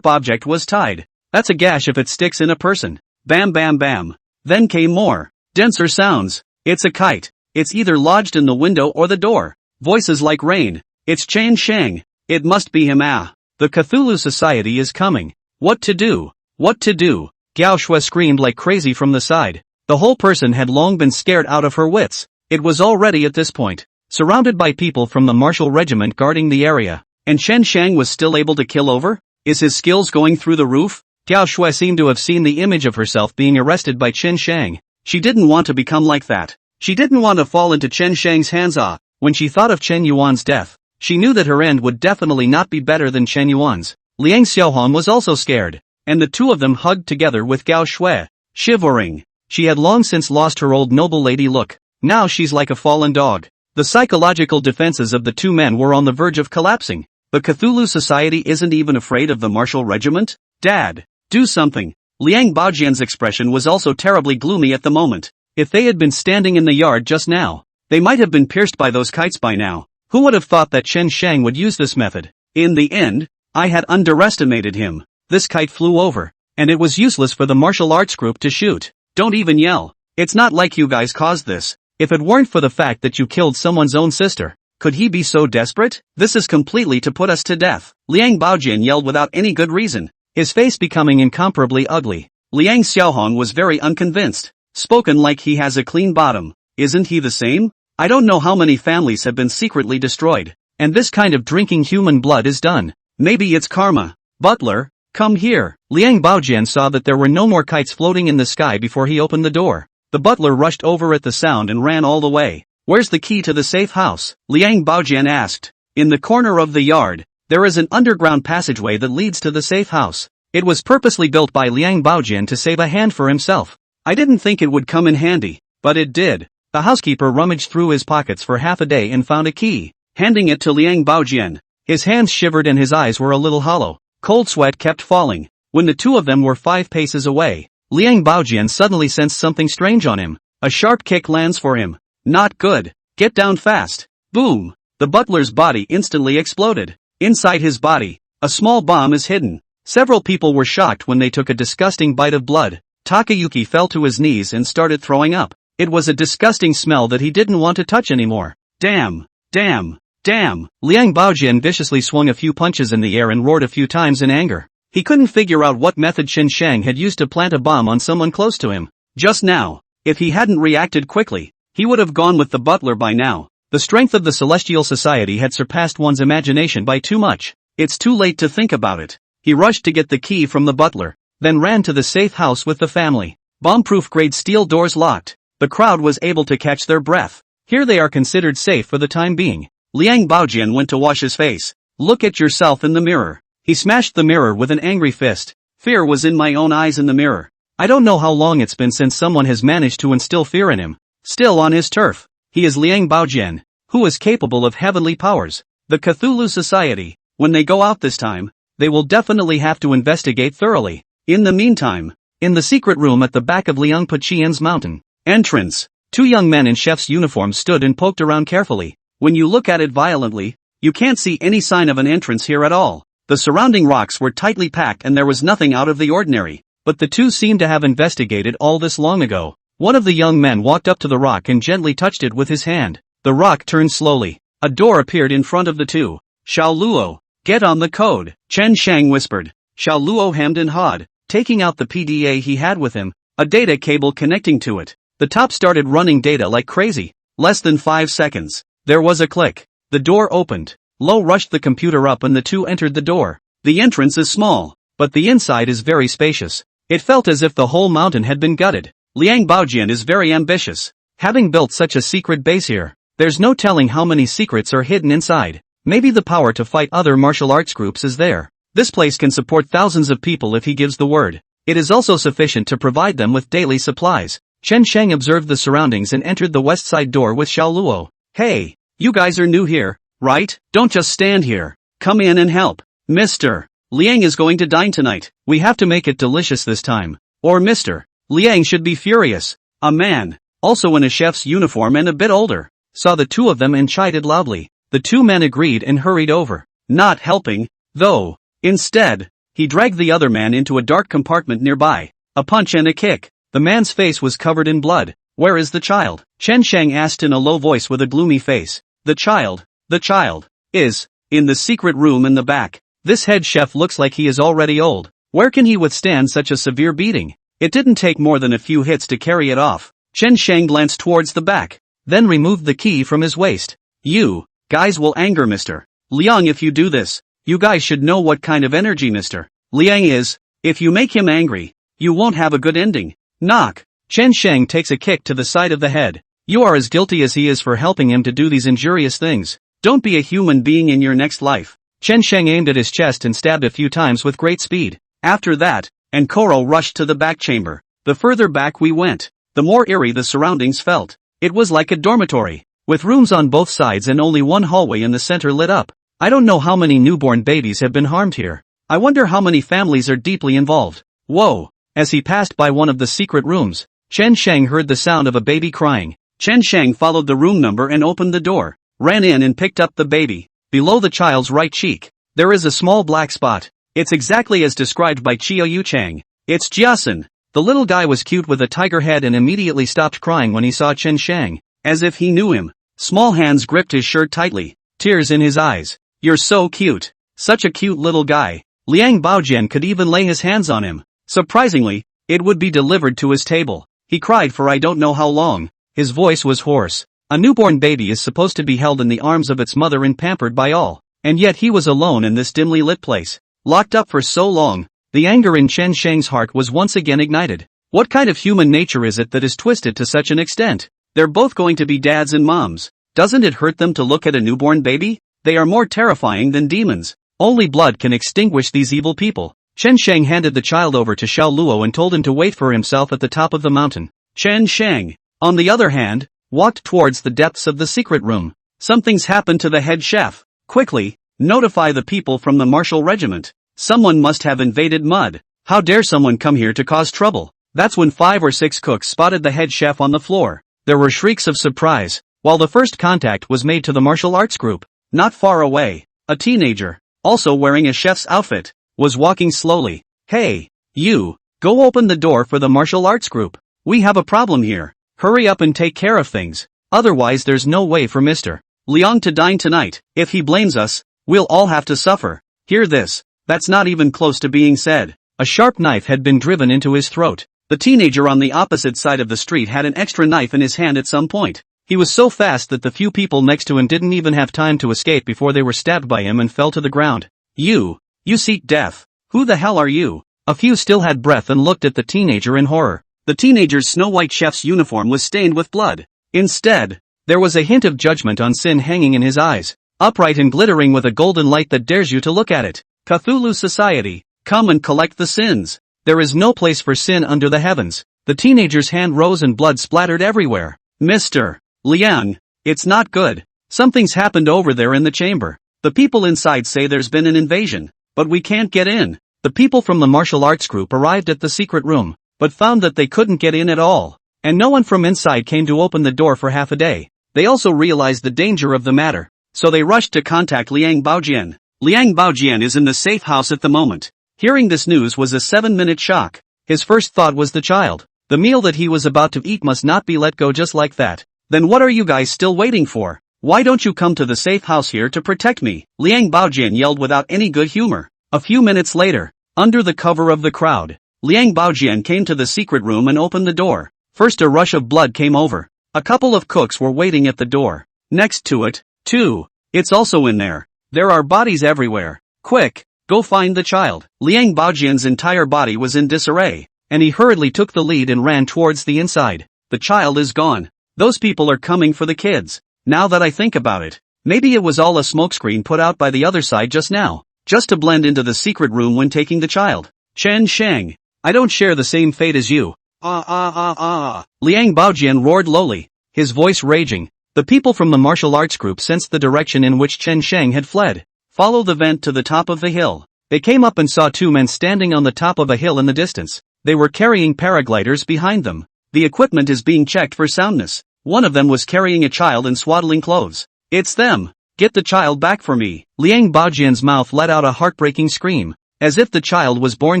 object was tied. That's a gash if it sticks in a person. Bam bam bam. Then came more, denser sounds. It's a kite. It's either lodged in the window or the door. Voices like rain. It's Chen Shang. It must be him. The Cthulhu Society is coming. What to do? What to do? Gao Shui screamed like crazy from the side. The whole person had long been scared out of her wits. It was already at this point, surrounded by people from the martial regiment guarding the area. And Chen Shang was still able to kill over? Is his skills going through the roof? Gao Shui seemed to have seen the image of herself being arrested by Chen Shang. She didn't want to become like that. She didn't want to fall into Chen Shang's hands. When she thought of Chen Yuan's death, she knew that her end would definitely not be better than Chen Yuan's. Liang Xiaohong was also scared, and the two of them hugged together with Gao Shui, shivering. She had long since lost her old noble lady look. Now she's like a fallen dog. The psychological defenses of the two men were on the verge of collapsing. The Cthulhu Society isn't even afraid of the martial regiment? Dad, do something. Liang Baojian's expression was also terribly gloomy at the moment. If they had been standing in the yard just now, they might have been pierced by those kites by now. Who would have thought that Chen Shang would use this method? In the end, I had underestimated him. This kite flew over, and it was useless for the martial arts group to shoot. Don't even yell. It's not like you guys caused this. If it weren't for the fact that you killed someone's own sister, could he be so desperate? This is completely to put us to death. Liang Baojian yelled without any good reason, his face becoming incomparably ugly. Liang Xiaohong was very unconvinced. Spoken like he has a clean bottom. Isn't he the same? I don't know how many families have been secretly destroyed, and this kind of drinking human blood is done. Maybe it's karma. Butler, come here. Liang Baojian saw that there were no more kites floating in the sky before he opened the door. The butler rushed over at the sound and ran all the way. Where's the key to the safe house? Liang Baojian asked. In the corner of the yard. There is an underground passageway that leads to the safe house. It was purposely built by Liang Baojian to save a hand for himself. I didn't think it would come in handy, but it did. The housekeeper rummaged through his pockets for half a day and found a key, handing it to Liang Baojian. His hands shivered and his eyes were a little hollow. Cold sweat kept falling. When the two of them were 5 paces away, Liang Baojian suddenly sensed something strange on him. A sharp kick lands for him. Not good. Get down fast. Boom. The butler's body instantly exploded. Inside his body, a small bomb is hidden. Several people were shocked when they took a disgusting bite of blood. Takayuki fell to his knees and started throwing up. It was a disgusting smell that he didn't want to touch anymore. Damn. Damn. Damn. Liang Baojian viciously swung a few punches in the air and roared a few times in anger. He couldn't figure out what method Qin Shang had used to plant a bomb on someone close to him. Just now, if he hadn't reacted quickly, he would have gone with the butler by now. The strength of the Celestial Society had surpassed one's imagination by too much. It's too late to think about it. He rushed to get the key from the butler, then ran to the safe house with the family. Bomb-proof grade steel doors locked. The crowd was able to catch their breath. Here they are considered safe for the time being. Liang Baojian went to wash his face. Look at yourself in the mirror. He smashed the mirror with an angry fist. Fear was in my own eyes in the mirror. I don't know how long it's been since someone has managed to instill fear in him. Still on his turf, he is Liang Baojian, who is capable of heavenly powers. The Cthulhu Society, when they go out this time, they will definitely have to investigate thoroughly. In the meantime, in the secret room at the back of Liang Pachian's mountain entrance, 2 young men in chef's uniforms stood and poked around carefully. When you look at it violently, you can't see any sign of an entrance here at all. The surrounding rocks were tightly packed and there was nothing out of the ordinary, but the two seemed to have investigated all this long ago. One of the young men walked up to the rock and gently touched it with his hand. The rock turned slowly. A door appeared in front of the two. Xiao Luo, get on the code, Chen Shang whispered. Xiao Luo hemmed and hawed, taking out the PDA he had with him, a data cable connecting to it. The top started running data like crazy. Less than 5 seconds. There was a click. The door opened. Lo rushed the computer up and the two entered the door. The entrance is small, but the inside is very spacious. It felt as if the whole mountain had been gutted. Liang Baojian is very ambitious. Having built such a secret base here, there's no telling how many secrets are hidden inside. Maybe the power to fight other martial arts groups is there. This place can support thousands of people if he gives the word. It is also sufficient to provide them with daily supplies. Chen Shang observed the surroundings and entered the west side door with Xiao Luo. Hey, you guys are new here, right? Don't just stand here. Come in and help. Mr. Liang is going to dine tonight. We have to make it delicious this time. Or Mr. Liang should be furious. A man, also in a chef's uniform and a bit older, saw the two of them and chided loudly. The 2 men agreed and hurried over. Not helping, though. Instead, he dragged the other man into a dark compartment nearby. A punch and a kick. The man's face was covered in blood. Where is the child? Chen Shang asked in a low voice with a gloomy face. The child is in the secret room in the back. This head chef looks like he is already old. Where can he withstand such a severe beating? It didn't take more than a few hits to carry it off. Chen Shang glanced towards the back, then removed the key from his waist. You guys will anger Mr. Liang if you do this. You guys should know what kind of energy Mr. Liang is. If you make him angry, you won't have a good ending. Knock. Chen Shang takes a kick to the side of the head. You are as guilty as he is for helping him to do these injurious things. Don't be a human being in your next life. Chen Shang aimed at his chest and stabbed a few times with great speed. After that, and Koro rushed to the back chamber. The further back we went, the more eerie the surroundings felt. It was like a dormitory, with rooms on both sides and only one hallway in the center lit up. I don't know how many newborn babies have been harmed here. I wonder how many families are deeply involved. Whoa! As he passed by one of the secret rooms, Chen Shang heard the sound of a baby crying. Chen Shang followed the room number and opened the door, ran in and picked up the baby. Below the child's right cheek, there is a small black spot. It's exactly as described by Chiao Yu Chang. It's Jiasun. The little guy was cute with a tiger head and immediately stopped crying when he saw Chen Shang, as if he knew him. Small hands gripped his shirt tightly, tears in his eyes. You're so cute. Such a cute little guy. Liang Baojian could even lay his hands on him. Surprisingly, it would be delivered to his table. He cried for I don't know how long. His voice was hoarse. A newborn baby is supposed to be held in the arms of its mother and pampered by all. And yet he was alone in this dimly lit place, locked up for so long. The anger in Chen Sheng's heart was once again ignited. What kind of human nature is it that is twisted to such an extent? They're both going to be dads and moms. Doesn't it hurt them to look at a newborn baby? They are more terrifying than demons. Only blood can extinguish these evil people. Chen Sheng handed the child over to Xiao Luo and told him to wait for himself at the top of the mountain. Chen Sheng, on the other hand, walked towards the depths of the secret room. Something's happened to the head chef. Quickly, notify the people from the martial regiment. Someone must have invaded mud. How dare someone come here to cause trouble? That's when 5 or 6 cooks spotted the head chef on the floor. There were shrieks of surprise, while the first contact was made to the martial arts group. Not far away, a teenager, also wearing a chef's outfit, was walking slowly. Hey, you, go open the door for the martial arts group. We have a problem here. Hurry up and take care of things. Otherwise there's no way for Mr. Liang to dine tonight. If he blames us, we'll all have to suffer. Hear this. That's not even close to being said. A sharp knife had been driven into his throat. The teenager on the opposite side of the street had an extra knife in his hand at some point. He was so fast that the few people next to him didn't even have time to escape before they were stabbed by him and fell to the ground. You seek death. Who the hell are you? A few still had breath and looked at the teenager in horror. The teenager's snow-white chef's uniform was stained with blood. Instead, there was a hint of judgment on sin hanging in his eyes, upright and glittering with a golden light that dares you to look at it. Cthulhu Society, come and collect the sins. There is no place for sin under the heavens. The teenager's hand rose and blood splattered everywhere. Mr. Liang, it's not good. Something's happened over there in the chamber. The people inside say there's been an invasion, but we can't get in. The people from the martial arts group arrived at the secret room, but found that they couldn't get in at all, and no one from inside came to open the door for half a day. They also realized the danger of the matter, so they rushed to contact Liang Baojian. Liang Baojian is in the safe house at the moment. Hearing this news was a 7-minute shock. His first thought was the child. The meal that he was about to eat must not be let go just like that. Then what are you guys still waiting for? Why don't you come to the safe house here to protect me? Liang Baojian yelled without any good humor. A few minutes later, under the cover of the crowd, Liang Baojian came to the secret room and opened the door. First a rush of blood came over. A couple of cooks were waiting at the door. Next to it, too. It's also in there. There are bodies everywhere. Quick, go find the child. Liang Baojian's entire body was in disarray, and he hurriedly took the lead and ran towards the inside. The child is gone. Those people are coming for the kids. Now that I think about it, maybe it was all a smokescreen put out by the other side just now, just to blend into the secret room when taking the child. Chen Sheng, I don't share the same fate as you. Liang Baojian roared lowly, his voice raging. The people from the martial arts group sensed the direction in which Chen Sheng had fled. Follow the vent to the top of the hill. They came up and saw 2 men standing on the top of a hill in the distance. They were carrying paragliders behind them. The equipment is being checked for soundness. One of them was carrying a child in swaddling clothes. It's them. Get the child back for me. Liang Baojian's mouth let out a heartbreaking scream, as if the child was born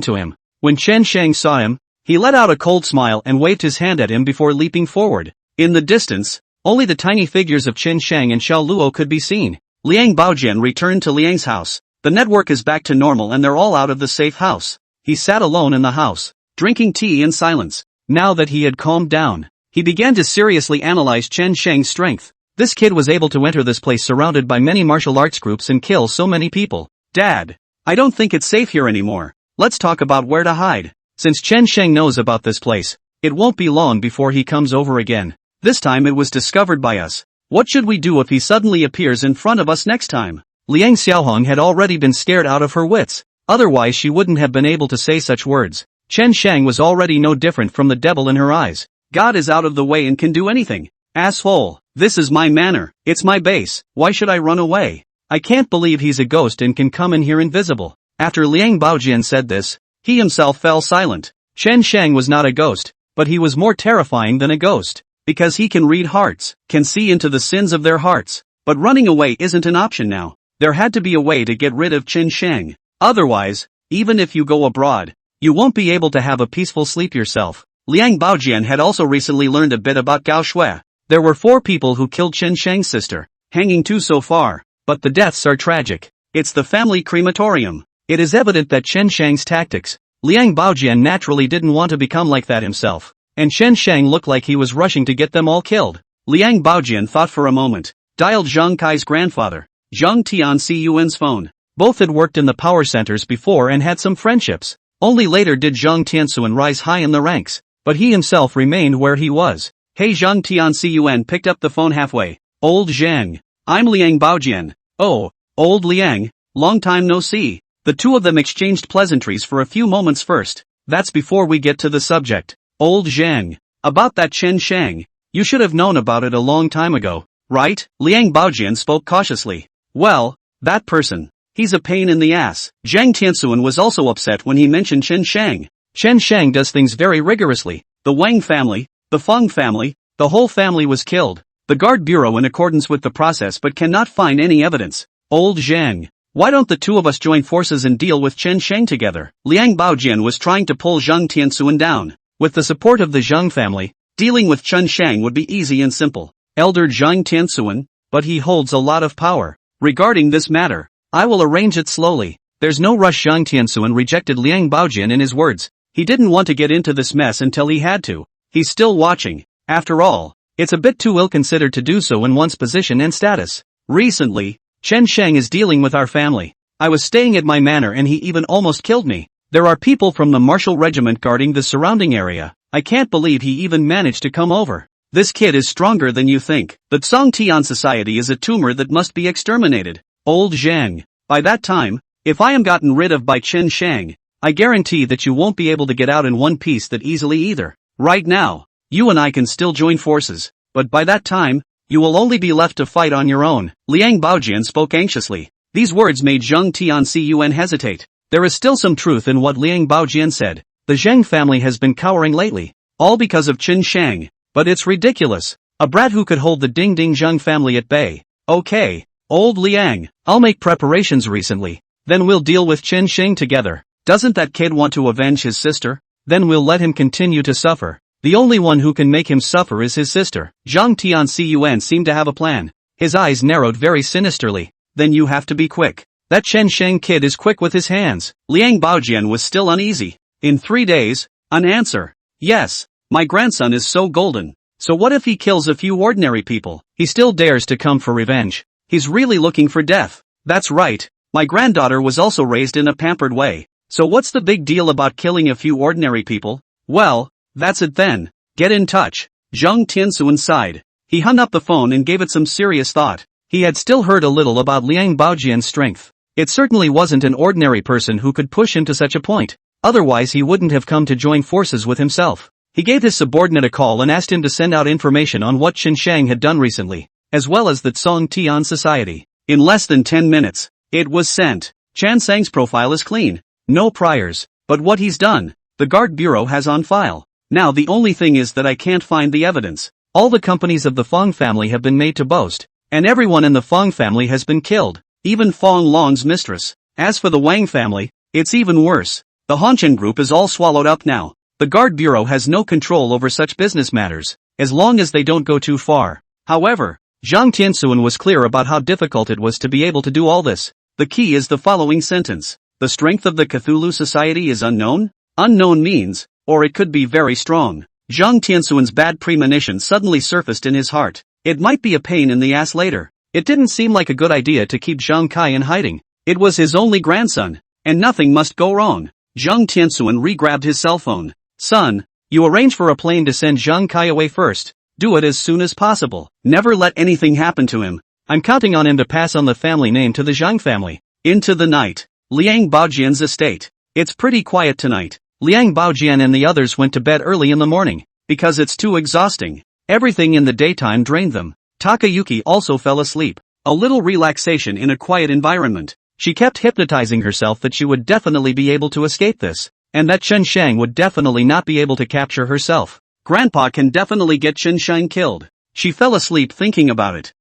to him. When Chen Sheng saw him, he let out a cold smile and waved his hand at him before leaping forward. In the distance, only the tiny figures of Chen Sheng and Xiao Luo could be seen. Liang Baojian returned to Liang's house. The network is back to normal and they're all out of the safe house. He sat alone in the house, drinking tea in silence. Now that he had calmed down, he began to seriously analyze Chen Sheng's strength. This kid was able to enter this place surrounded by many martial arts groups and kill so many people. Dad, I don't think it's safe here anymore. Let's talk about where to hide. Since Chen Sheng knows about this place, it won't be long before he comes over again. This time it was discovered by us. What should we do if he suddenly appears in front of us next time? Liang Xiaohong had already been scared out of her wits. Otherwise she wouldn't have been able to say such words. Chen Sheng was already no different from the devil in her eyes. God is out of the way and can do anything. Asshole, this is my manor. It's my base. Why should I run away? I can't believe he's a ghost and can come in here invisible. After Liang Baojian said this, he himself fell silent. Chen Sheng was not a ghost, but he was more terrifying than a ghost. Because he can read hearts, can see into the sins of their hearts. But running away isn't an option now. There had to be a way to get rid of Chen Sheng. Otherwise, even if you go abroad, you won't be able to have a peaceful sleep yourself. Liang Baojian had also recently learned a bit about Gao Shui. There were 4 people who killed Chen Sheng's sister, hanging 2 so far, but the deaths are tragic. It's the family crematorium. It is evident that Chen Sheng's tactics, Liang Baojian naturally didn't want to become like that himself, and Chen Sheng looked like he was rushing to get them all killed. Liang Baojian thought for a moment, dialed Zhang Kai's grandfather. Zhang Tianxuan's phone. Both had worked in the power centers before and had some friendships. Only later did Zhang Tianxuan rise high in the ranks, but he himself remained where he was. Hey, Zhang Tianxuan picked up the phone halfway. Old Zhang. I'm Liang Baojian. Oh, old Liang, long time no see. The two of them exchanged pleasantries for a few moments first. That's before we get to the subject. Old Zhang. About that Chen Shang. You should have known about it a long time ago, right? Liang Baojian spoke cautiously. Well, that person. He's a pain in the ass. Zhang Tianxuan was also upset when he mentioned Chen Shang. Chen Shang does things very rigorously. The Wang family, the Feng family, the whole family was killed. The guard bureau in accordance with the process but cannot find any evidence. Old Zhang. Why don't the two of us join forces and deal with Chen Shang together? Liang Baojian was trying to pull Zhang Tianxuan down. With the support of the Zhang family, dealing with Chen Shang would be easy and simple. Elder Zhang Tianxuan, but he holds a lot of power. Regarding this matter, I will arrange it slowly. There's no rush. Zhang Tianxuan rejected Liang Baojian in his words. He didn't want to get into this mess until he had to. He's still watching. After all, it's a bit too ill-considered to do so in one's position and status. Recently, Chen Shang is dealing with our family. I was staying at my manor and he even almost killed me. There are people from the martial regiment guarding the surrounding area. I can't believe he even managed to come over. This kid is stronger than you think. The Songtian society is a tumor that must be exterminated. Old Zhang. By that time, if I am gotten rid of by Chen Shang, I guarantee that you won't be able to get out in one piece that easily either. Right now, you and I can still join forces, but by that time, you will only be left to fight on your own. Liang Baojian spoke anxiously. These words made Zhang Tianxuan hesitate. There is still some truth in what Liang Baojian said. The Zhang family has been cowering lately, all because of Chen Shang, but it's ridiculous. A brat who could hold the Ding Ding Zhang family at bay. Okay, old Liang, I'll make preparations recently, then we'll deal with Chen Shang together. Doesn't that kid want to avenge his sister? Then we'll let him continue to suffer. The only one who can make him suffer is his sister. Zhang Tianxuan seemed to have a plan. His eyes narrowed very sinisterly. Then you have to be quick. That Chen Shang kid is quick with his hands. Liang Baojian was still uneasy. In 3 days, an answer. Yes, my grandson is so golden. So what if he kills a few ordinary people? He still dares to come for revenge. He's really looking for death. That's right. My granddaughter was also raised in a pampered way. So what's the big deal about killing a few ordinary people? Well, that's it then. Get in touch. Zhang Tianxuan sighed. He hung up the phone and gave it some serious thought. He had still heard a little about Liang Baojian's strength. It certainly wasn't an ordinary person who could push him to such a point. Otherwise he wouldn't have come to join forces with himself. He gave his subordinate a call and asked him to send out information on what Chen Shang had done recently, as well as the Songtian society. In less than 10 minutes, it was sent. Chen Shang's profile is clean. No priors, but what he's done, the guard bureau has on file. Now the only thing is that I can't find the evidence. All the companies of the Feng family have been made to boast, and everyone in the Feng family has been killed, even Feng Long's mistress. As for the Wang family, it's even worse. The Hanchen group is all swallowed up now. The guard bureau has no control over such business matters, as long as they don't go too far. However, Zhang Tianxuan was clear about how difficult it was to be able to do all this. The key is the following sentence. The strength of the Cthulhu society is unknown? Unknown means, or it could be very strong. Zhang Tianxuan's bad premonition suddenly surfaced in his heart. It might be a pain in the ass later. It didn't seem like a good idea to keep Zhang Kai in hiding. It was his only grandson, and nothing must go wrong. Zhang Tianxuan re-grabbed his cell phone. Son, you arrange for a plane to send Zhang Kai away first. Do it as soon as possible. Never let anything happen to him. I'm counting on him to pass on the family name to the Zhang family. Into the night. Liang Baojian's estate. It's pretty quiet tonight. Liang Baojian and the others went to bed early in the morning, because it's too exhausting. Everything in the daytime drained them. Takayuki also fell asleep. A little relaxation in a quiet environment. She kept hypnotizing herself that she would definitely be able to escape this, and that Chen Shang would definitely not be able to capture herself. Grandpa can definitely get Chen Shang killed. She fell asleep thinking about it.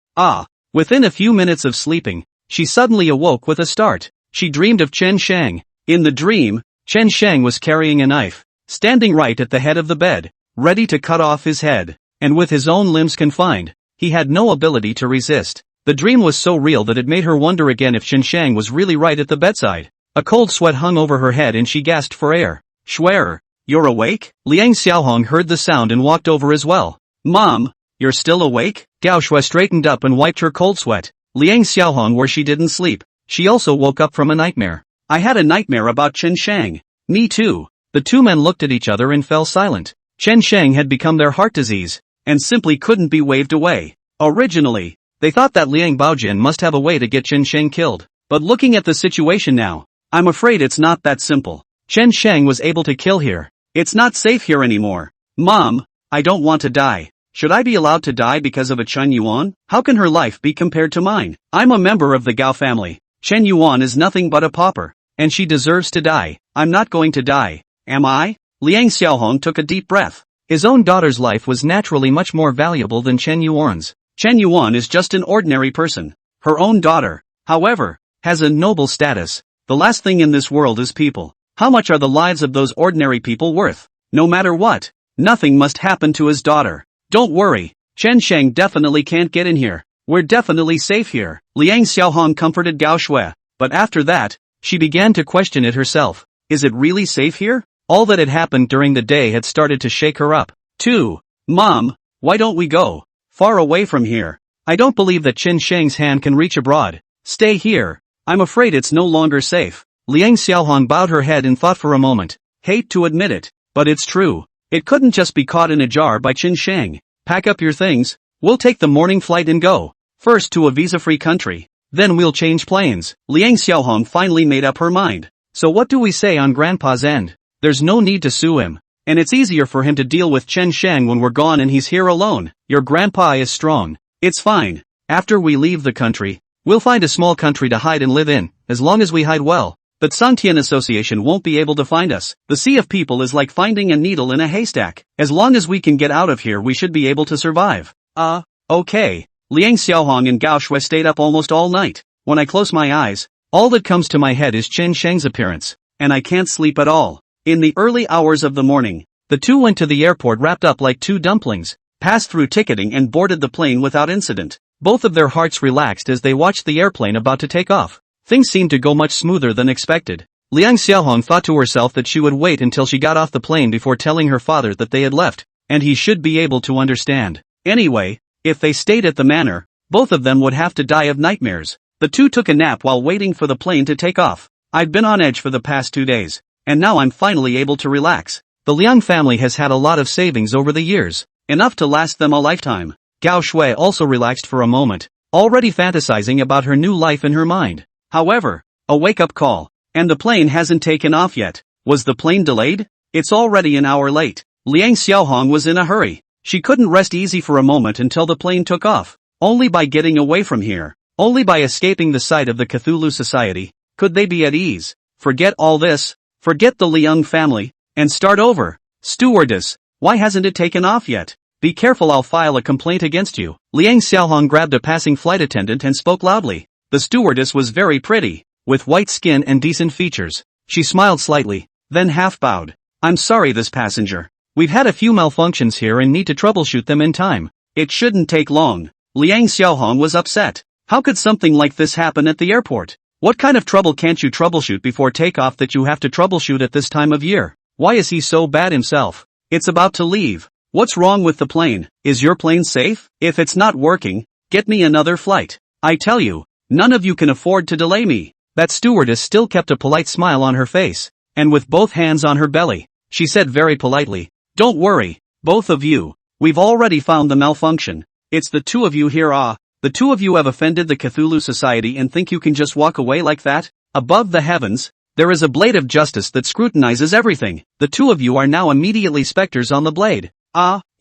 Within a few minutes of sleeping, she suddenly awoke with a start. She dreamed of Chen Shang. In the dream, Chen Shang was carrying a knife, standing right at the head of the bed, ready to cut off his head, and with his own limbs confined, he had no ability to resist. The dream was so real that it made her wonder again if Chen Shang was really right at the bedside. A cold sweat hung over her head and she gasped for air. Schwerer, you're awake? Liang Xiaohong heard the sound and walked over as well. Mom, you're still awake? Gao Shui straightened up and wiped her cold sweat. Liang Xiaohong where she didn't sleep. She also woke up from a nightmare. I had a nightmare about Chen Shang. Me too. The two men looked at each other and fell silent. Chen Shang had become their heart disease, and simply couldn't be waved away. Originally, they thought that Liang Baojin must have a way to get Chen Shang killed. But looking at the situation now, I'm afraid it's not that simple. Chen Shang was able to kill here. It's not safe here anymore. Mom, I don't want to die. Should I be allowed to die because of a Chen Yuan? How can her life be compared to mine? I'm a member of the Gao family. Chen Yuan is nothing but a pauper, and she deserves to die. I'm not going to die, am I? Liang Xiaohong took a deep breath. His own daughter's life was naturally much more valuable than Chen Yuan's. Chen Yuan is just an ordinary person. Her own daughter, however, has a noble status. The last thing in this world is people. How much are the lives of those ordinary people worth? No matter what, nothing must happen to his daughter. Don't worry, Chen Shang definitely can't get in here. We're definitely safe here. Liang Xiaohong comforted Gao Shui, but after that, she began to question it herself. Is it really safe here? All that had happened during the day had started to shake her up. 2. Mom, why don't we go far away from here? I don't believe that Chen Shang's hand can reach abroad. Stay here. I'm afraid it's no longer safe. Liang Xiaohong bowed her head and thought for a moment. Hate to admit it, but it's true. It couldn't just be caught in a jar by Chen Shang. Pack up your things. We'll take the morning flight and go. First to a visa-free country. Then we'll change planes. Liang Xiaohong finally made up her mind. So what do we say on Grandpa's end? There's no need to sue him. And it's easier for him to deal with Chen Shang when we're gone and he's here alone. Your grandpa is strong. It's fine. After we leave the country, we'll find a small country to hide and live in, as long as we hide well. But Sangtian Association won't be able to find us. The sea of people is like finding a needle in a haystack. As long as we can get out of here we should be able to survive. Okay. Liang Xiaohong and Gao Shui stayed up almost all night. When I close my eyes, all that comes to my head is Chen Shang's appearance, and I can't sleep at all. In the early hours of the morning, the two went to the airport wrapped up like two dumplings, passed through ticketing and boarded the plane without incident. Both of their hearts relaxed as they watched the airplane about to take off. Things seemed to go much smoother than expected. Liang Xiaohong thought to herself that she would wait until she got off the plane before telling her father that they had left, and he should be able to understand. Anyway, if they stayed at the manor, both of them would have to die of nightmares. The two took a nap while waiting for the plane to take off. I've been on edge for the past 2 days, and now I'm finally able to relax. The Liang family has had a lot of savings over the years, enough to last them a lifetime. Gao Shui also relaxed for a moment, already fantasizing about her new life in her mind. However, a wake-up call, and the plane hasn't taken off yet. Was the plane delayed? It's already an hour late. Liang Xiaohong was in a hurry. She couldn't rest easy for a moment until the plane took off. Only by getting away from here, only by escaping the sight of the Cthulhu Society, could they be at ease. Forget all this, forget the Liang family, and start over. Stewardess, why hasn't it taken off yet? Be careful, I'll file a complaint against you. Liang Xiaohong grabbed a passing flight attendant and spoke loudly. The stewardess was very pretty, with white skin and decent features. She smiled slightly, then half bowed. I'm sorry, this passenger. We've had a few malfunctions here and need to troubleshoot them in time. It shouldn't take long. Liang Xiaohong was upset. How could something like this happen at the airport? What kind of trouble can't you troubleshoot before takeoff that you have to troubleshoot at this time of year? Why is he so bad himself? It's about to leave. What's wrong with the plane? Is your plane safe? If it's not working, get me another flight. I tell you, none of you can afford to delay me. That stewardess still kept a polite smile on her face, and with both hands on her belly, she said very politely, don't worry, both of you. We've already found the malfunction. It's the two of you here. The two of you have offended the Cthulhu Society and think you can just walk away like that? Above the heavens, there is a blade of justice that scrutinizes everything. The two of you are now immediately specters on the blade.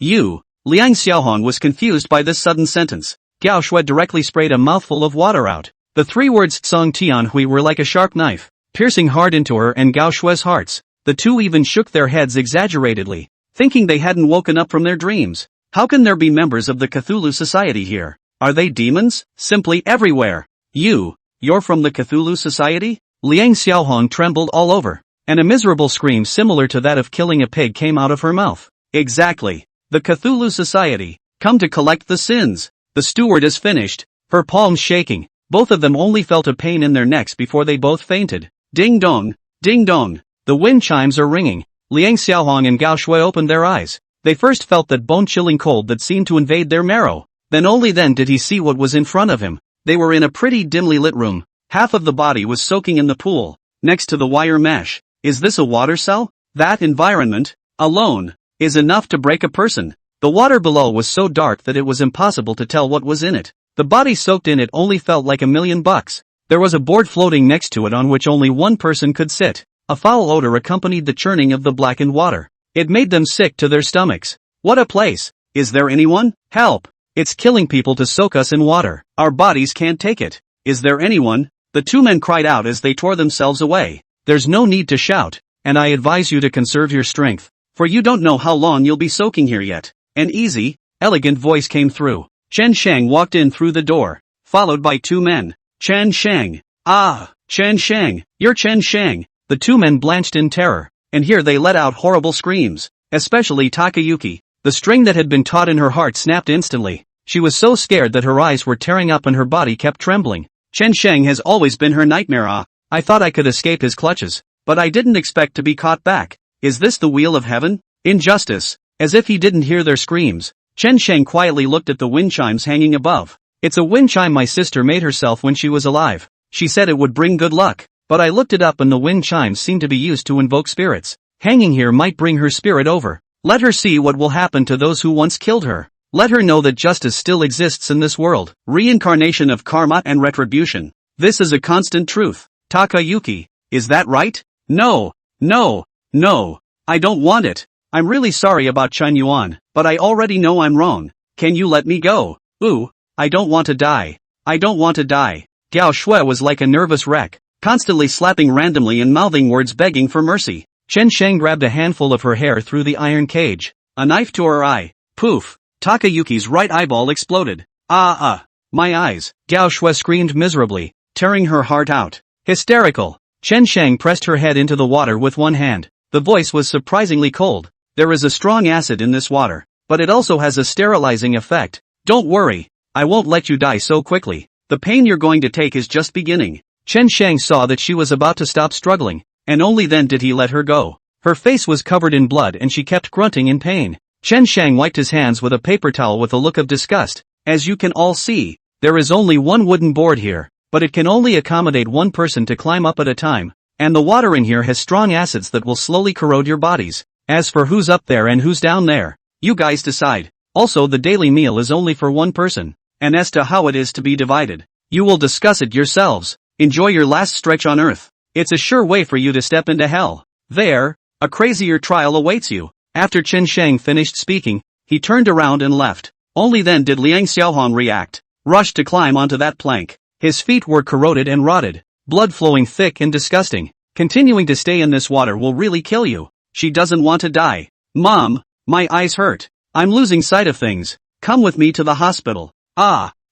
You. Liang Xiaohong was confused by this sudden sentence. Gao Shui directly sprayed a mouthful of water out. The three words Song Tianhui were like a sharp knife, piercing hard into her and Gao Shui's hearts. The two even shook their heads exaggeratedly, thinking they hadn't woken up from their dreams. How can there be members of the Cthulhu Society here? Are they demons? Simply everywhere. You're from the Cthulhu Society? Liang Xiaohong trembled all over, and a miserable scream similar to that of killing a pig came out of her mouth. Exactly. The Cthulhu Society, come to collect the sins. The stewardess finished, her palms shaking. Both of them only felt a pain in their necks before they both fainted. Ding dong, ding dong. The wind chimes are ringing. Liang Xiaohong and Gao Shui opened their eyes. They first felt that bone-chilling cold that seemed to invade their marrow. Then only then did he see what was in front of him. They were in a pretty dimly lit room. Half of the body was soaking in the pool, next to the wire mesh. Is this a water cell? That environment, alone, is enough to break a person. The water below was so dark that it was impossible to tell what was in it. The body soaked in it only felt like $1,000,000. There was a board floating next to it on which only one person could sit. A foul odor accompanied the churning of the blackened water. It made them sick to their stomachs. What a place! Is there anyone? Help! It's killing people to soak us in water. Our bodies can't take it. Is there anyone? The two men cried out as they tore themselves away. There's no need to shout, and I advise you to conserve your strength, for you don't know how long you'll be soaking here yet. An easy, elegant voice came through. Chen Shang walked in through the door, followed by two men. Chen Shang. Ah, Chen Shang, you're Chen Shang. The two men blanched in terror, and here they let out horrible screams, especially Takayuki. The string that had been taut in her heart snapped instantly. She was so scared that her eyes were tearing up and her body kept trembling. Chen Shang has always been her nightmare. I thought I could escape his clutches, but I didn't expect to be caught back. Is this the wheel of heaven? Injustice. As if he didn't hear their screams, Chen Shang quietly looked at the wind chimes hanging above. It's a wind chime my sister made herself when she was alive. She said it would bring good luck, but I looked it up and the wind chimes seem to be used to invoke spirits. Hanging here might bring her spirit over. Let her see what will happen to those who once killed her. Let her know that justice still exists in this world. Reincarnation of karma and retribution. This is a constant truth. Takayuki, is that right? No, no, no. I don't want it. I'm really sorry about Chen Yuan, but I already know I'm wrong. Can you let me go? Ooh, I don't want to die. I don't want to die. Gao Shui was like a nervous wreck, constantly slapping randomly and mouthing words begging for mercy. Chen Shang grabbed a handful of her hair through the iron cage. A knife to her eye. Poof. Takayuki's right eyeball exploded. My eyes. Gao Shui screamed miserably, tearing her heart out. Hysterical. Chen Shang pressed her head into the water with one hand. The voice was surprisingly cold. There is a strong acid in this water, but it also has a sterilizing effect. Don't worry. I won't let you die so quickly. The pain you're going to take is just beginning. Chen Shang saw that she was about to stop struggling, and only then did he let her go. Her face was covered in blood and she kept grunting in pain. Chen Shang wiped his hands with a paper towel with a look of disgust. As you can all see, there is only one wooden board here, but it can only accommodate one person to climb up at a time, and the water in here has strong acids that will slowly corrode your bodies. As for who's up there and who's down there, you guys decide. Also, the daily meal is only for one person, and as to how it is to be divided, you will discuss it yourselves. Enjoy your last stretch on Earth. It's a sure way for you to step into hell. There, a crazier trial awaits you. After Chen Shang finished speaking, he turned around and left. Only then did Liang Xiaohong react, rushed to climb onto that plank. His feet were corroded and rotted, blood flowing thick and disgusting. Continuing to stay in this water will really kill you. She doesn't want to die. Mom, my eyes hurt. I'm losing sight of things. Come with me to the hospital.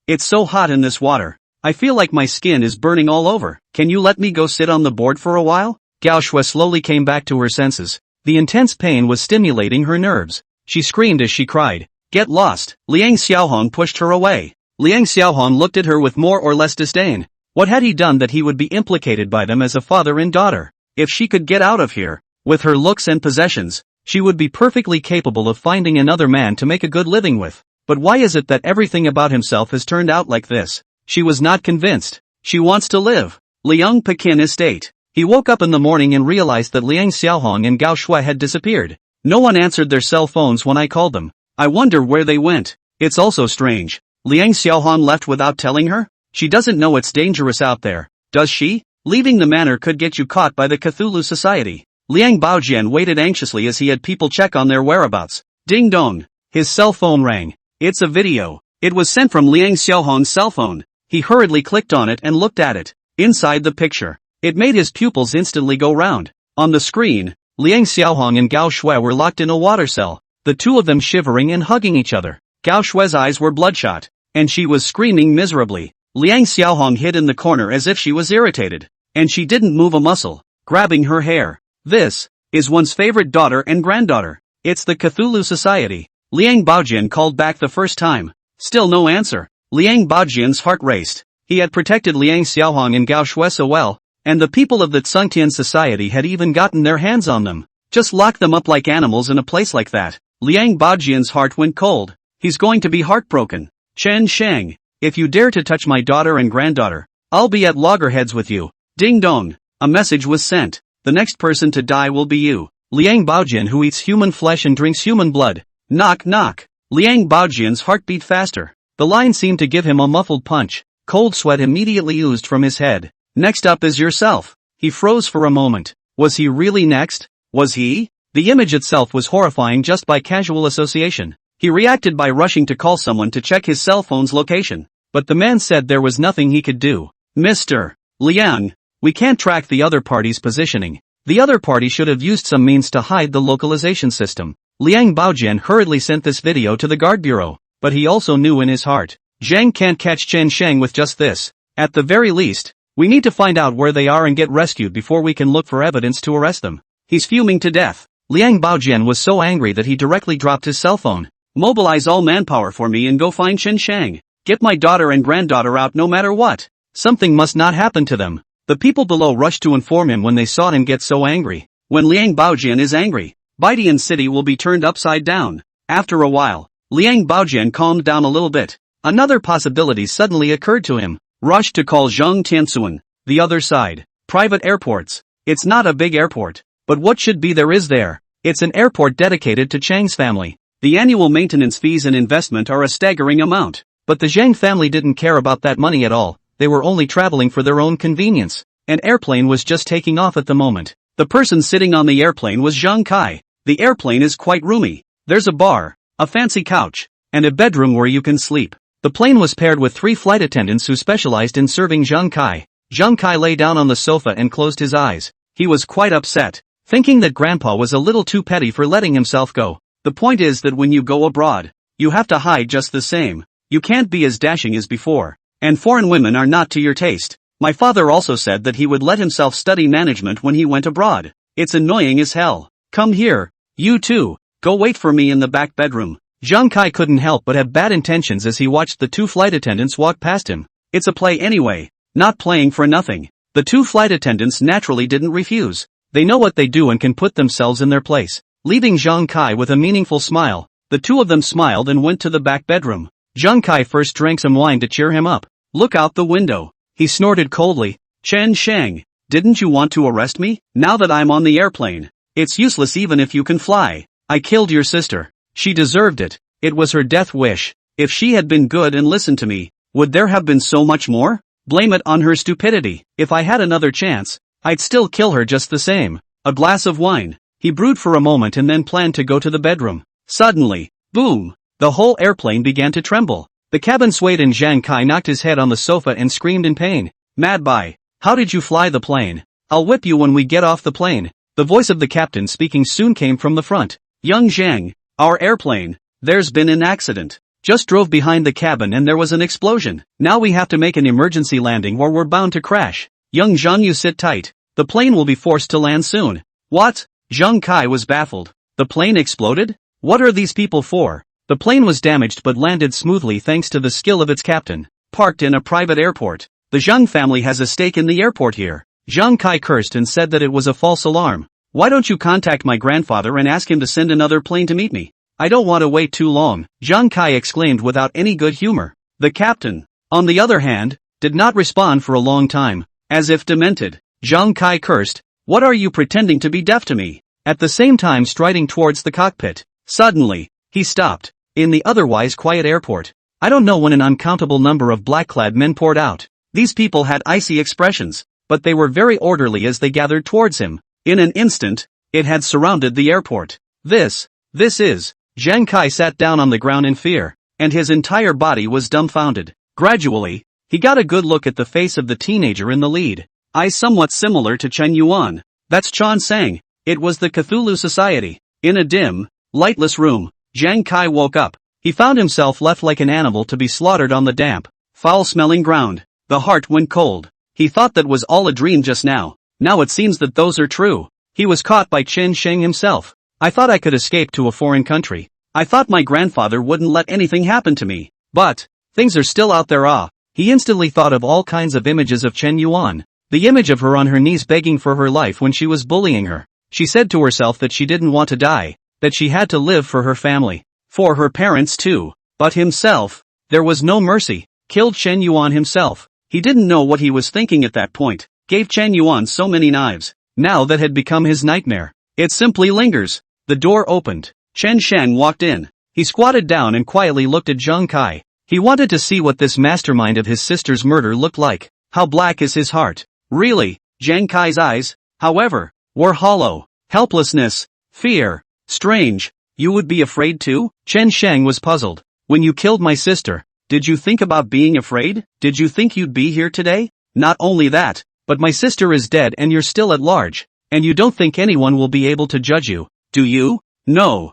It's so hot in this water. I feel like my skin is burning all over. Can you let me go sit on the board for a while? Gao Shui slowly came back to her senses. The intense pain was stimulating her nerves. She screamed as she cried, "Get lost!" Liang Xiaohong pushed her away. Liang Xiaohong looked at her with more or less disdain. What had he done that he would be implicated by them as a father and daughter? If she could get out of here, with her looks and possessions, she would be perfectly capable of finding another man to make a good living with. But why is it that everything about himself has turned out like this? She was not convinced. She wants to live. Liang Pekin Estate. He woke up in the morning and realized that Liang Xiaohong and Gao Shui had disappeared. No one answered their cell phones when I called them. I wonder where they went. It's also strange. Liang Xiaohong left without telling her? She doesn't know it's dangerous out there, does she? Leaving the manor could get you caught by the Cthulhu Society. Liang Baojian waited anxiously as he had people check on their whereabouts. Ding dong. His cell phone rang. It's a video. It was sent from Liang Xiaohong's cell phone. He hurriedly clicked on it and looked at it. Inside the picture, it made his pupils instantly go round. On the screen, Liang Xiaohong and Gao Shui were locked in a water cell, the two of them shivering and hugging each other. Gao Shui's eyes were bloodshot, and she was screaming miserably. Liang Xiaohong hid in the corner as if she was irritated, and she didn't move a muscle, grabbing her hair. This is one's favorite daughter and granddaughter. It's the Cthulhu Society. Liang Baojian called back the first time. Still no answer. Liang Baojian's heart raced. He had protected Liang Xiaohong and Gao Shui so well, and the people of the Tsungtian Society had even gotten their hands on them. Just lock them up like animals in a place like that. Liang Baojian's heart went cold. He's going to be heartbroken. Chen Shang, If you dare to touch my daughter and granddaughter, I'll be at loggerheads with you. Ding dong. A message was sent. The next person to die will be you. Liang Baojian, who eats human flesh and drinks human blood. Knock knock. Liang Baojian's heart beat faster. The line seemed to give him a muffled punch. Cold sweat immediately oozed from his head. Next up is yourself. He froze for a moment. Was he really next? Was he? The image itself was horrifying just by casual association. He reacted by rushing to call someone to check his cell phone's location. But the man said there was nothing he could do. Mr. Liang, we can't track the other party's positioning. The other party should have used some means to hide the localization system. Liang Baojian hurriedly sent this video to the guard bureau. But he also knew in his heart, Zhang can't catch Chen Sheng with just this. At the very least, we need to find out where they are and get rescued before we can look for evidence to arrest them. He's fuming to death. Liang Baojian was so angry that he directly dropped his cell phone. Mobilize all manpower for me and go find Chen Sheng. Get my daughter and granddaughter out no matter what. Something must not happen to them. The people below rushed to inform him when they saw him get so angry. When Liang Baojian is angry, Baidian City will be turned upside down. After a while, Liang Baojian calmed down a little bit. Another possibility suddenly occurred to him. Rushed to call Zhang Tianxuan. The other side. Private airports. It's not a big airport. But what should be there is there. It's an airport dedicated to Chang's family. The annual maintenance fees and investment are a staggering amount. But the Zhang family didn't care about that money at all. They were only traveling for their own convenience. An airplane was just taking off at the moment. The person sitting on the airplane was Zhang Kai. The airplane is quite roomy. There's a bar, a fancy couch, and a bedroom where you can sleep. The plane was paired with 3 flight attendants who specialized in serving Zhang Kai. Zhang Kai lay down on the sofa and closed his eyes. He was quite upset, thinking that Grandpa was a little too petty for letting himself go. The point is that when you go abroad, you have to hide just the same. You can't be as dashing as before. And foreign women are not to your taste. My father also said that he would let himself study management when he went abroad. It's annoying as hell. Come here, you two. Go wait for me in the back bedroom. Zhang Kai couldn't help but have bad intentions as he watched the 2 flight attendants walk past him. It's a play anyway, not playing for nothing. The 2 flight attendants naturally didn't refuse. They know what they do and can put themselves in their place. Leaving Zhang Kai with a meaningful smile, the 2 of them smiled and went to the back bedroom. Zhang Kai first drank some wine to cheer him up. Look out the window. He snorted coldly. Chen Sheng, didn't you want to arrest me? Now that I'm on the airplane, it's useless even if you can fly. I killed your sister. She deserved it. It was her death wish. If she had been good and listened to me, would there have been so much more? Blame it on her stupidity. If I had another chance, I'd still kill her just the same. A glass of wine. He brewed for a moment and then planned to go to the bedroom. Suddenly, boom! The whole airplane began to tremble. The cabin swayed and Zhang Kai knocked his head on the sofa and screamed in pain. Mad Bai, how did you fly the plane? I'll whip you when we get off the plane. The voice of the captain speaking soon came from the front. Young Zhang, our airplane, there's been an accident. Just drove behind the cabin and there was an explosion. Now we have to make an emergency landing or we're bound to crash. Young Zhang, you sit tight. The plane will be forced to land soon. What? Zhang Kai was baffled. The plane exploded? What are these people for? The plane was damaged but landed smoothly thanks to the skill of its captain. Parked in a private airport. The Zhang family has a stake in the airport here. Zhang Kai cursed and said that it was a false alarm. Why don't you contact my grandfather and ask him to send another plane to meet me? I don't want to wait too long, Zhang Kai exclaimed without any good humor. The captain, on the other hand, did not respond for a long time, as if demented. Zhang Kai cursed, what are you pretending to be deaf to me? At the same time striding towards the cockpit. Suddenly, he stopped, in the otherwise quiet airport. I don't know when an uncountable number of black-clad men poured out. These people had icy expressions, but they were very orderly as they gathered towards him. In an instant, it had surrounded the airport. This is. Zhang Kai sat down on the ground in fear, and his entire body was dumbfounded. Gradually, he got a good look at the face of the teenager in the lead. Eyes somewhat similar to Chen Yuan. That's Chan Sang. It was the Cthulhu Society. In a dim, lightless room, Zhang Kai woke up. He found himself left like an animal to be slaughtered on the damp, foul-smelling ground. The heart went cold. He thought that was all a dream just now. Now it seems that those are true. He was caught by Chen Sheng himself. I thought I could escape to a foreign country. I thought my grandfather wouldn't let anything happen to me. But, things are still out there. He instantly thought of all kinds of images of Chen Yuan. The image of her on her knees begging for her life when she was bullying her. She said to herself that she didn't want to die, that she had to live for her family. For her parents too. But himself, there was no mercy. Killed Chen Yuan himself. He didn't know what he was thinking at that point. Gave Chen Yuan so many knives. Now that had become his nightmare. It simply lingers. The door opened. Chen Shang walked in. He squatted down and quietly looked at Zhang Kai. He wanted to see what this mastermind of his sister's murder looked like. How black is his heart? Really? Zhang Kai's eyes, however, were hollow. Helplessness. Fear. Strange. You would be afraid too? Chen Shang was puzzled. When you killed my sister, did you think about being afraid? Did you think you'd be here today? Not only that, but my sister is dead and you're still at large. And you don't think anyone will be able to judge you, do you? No.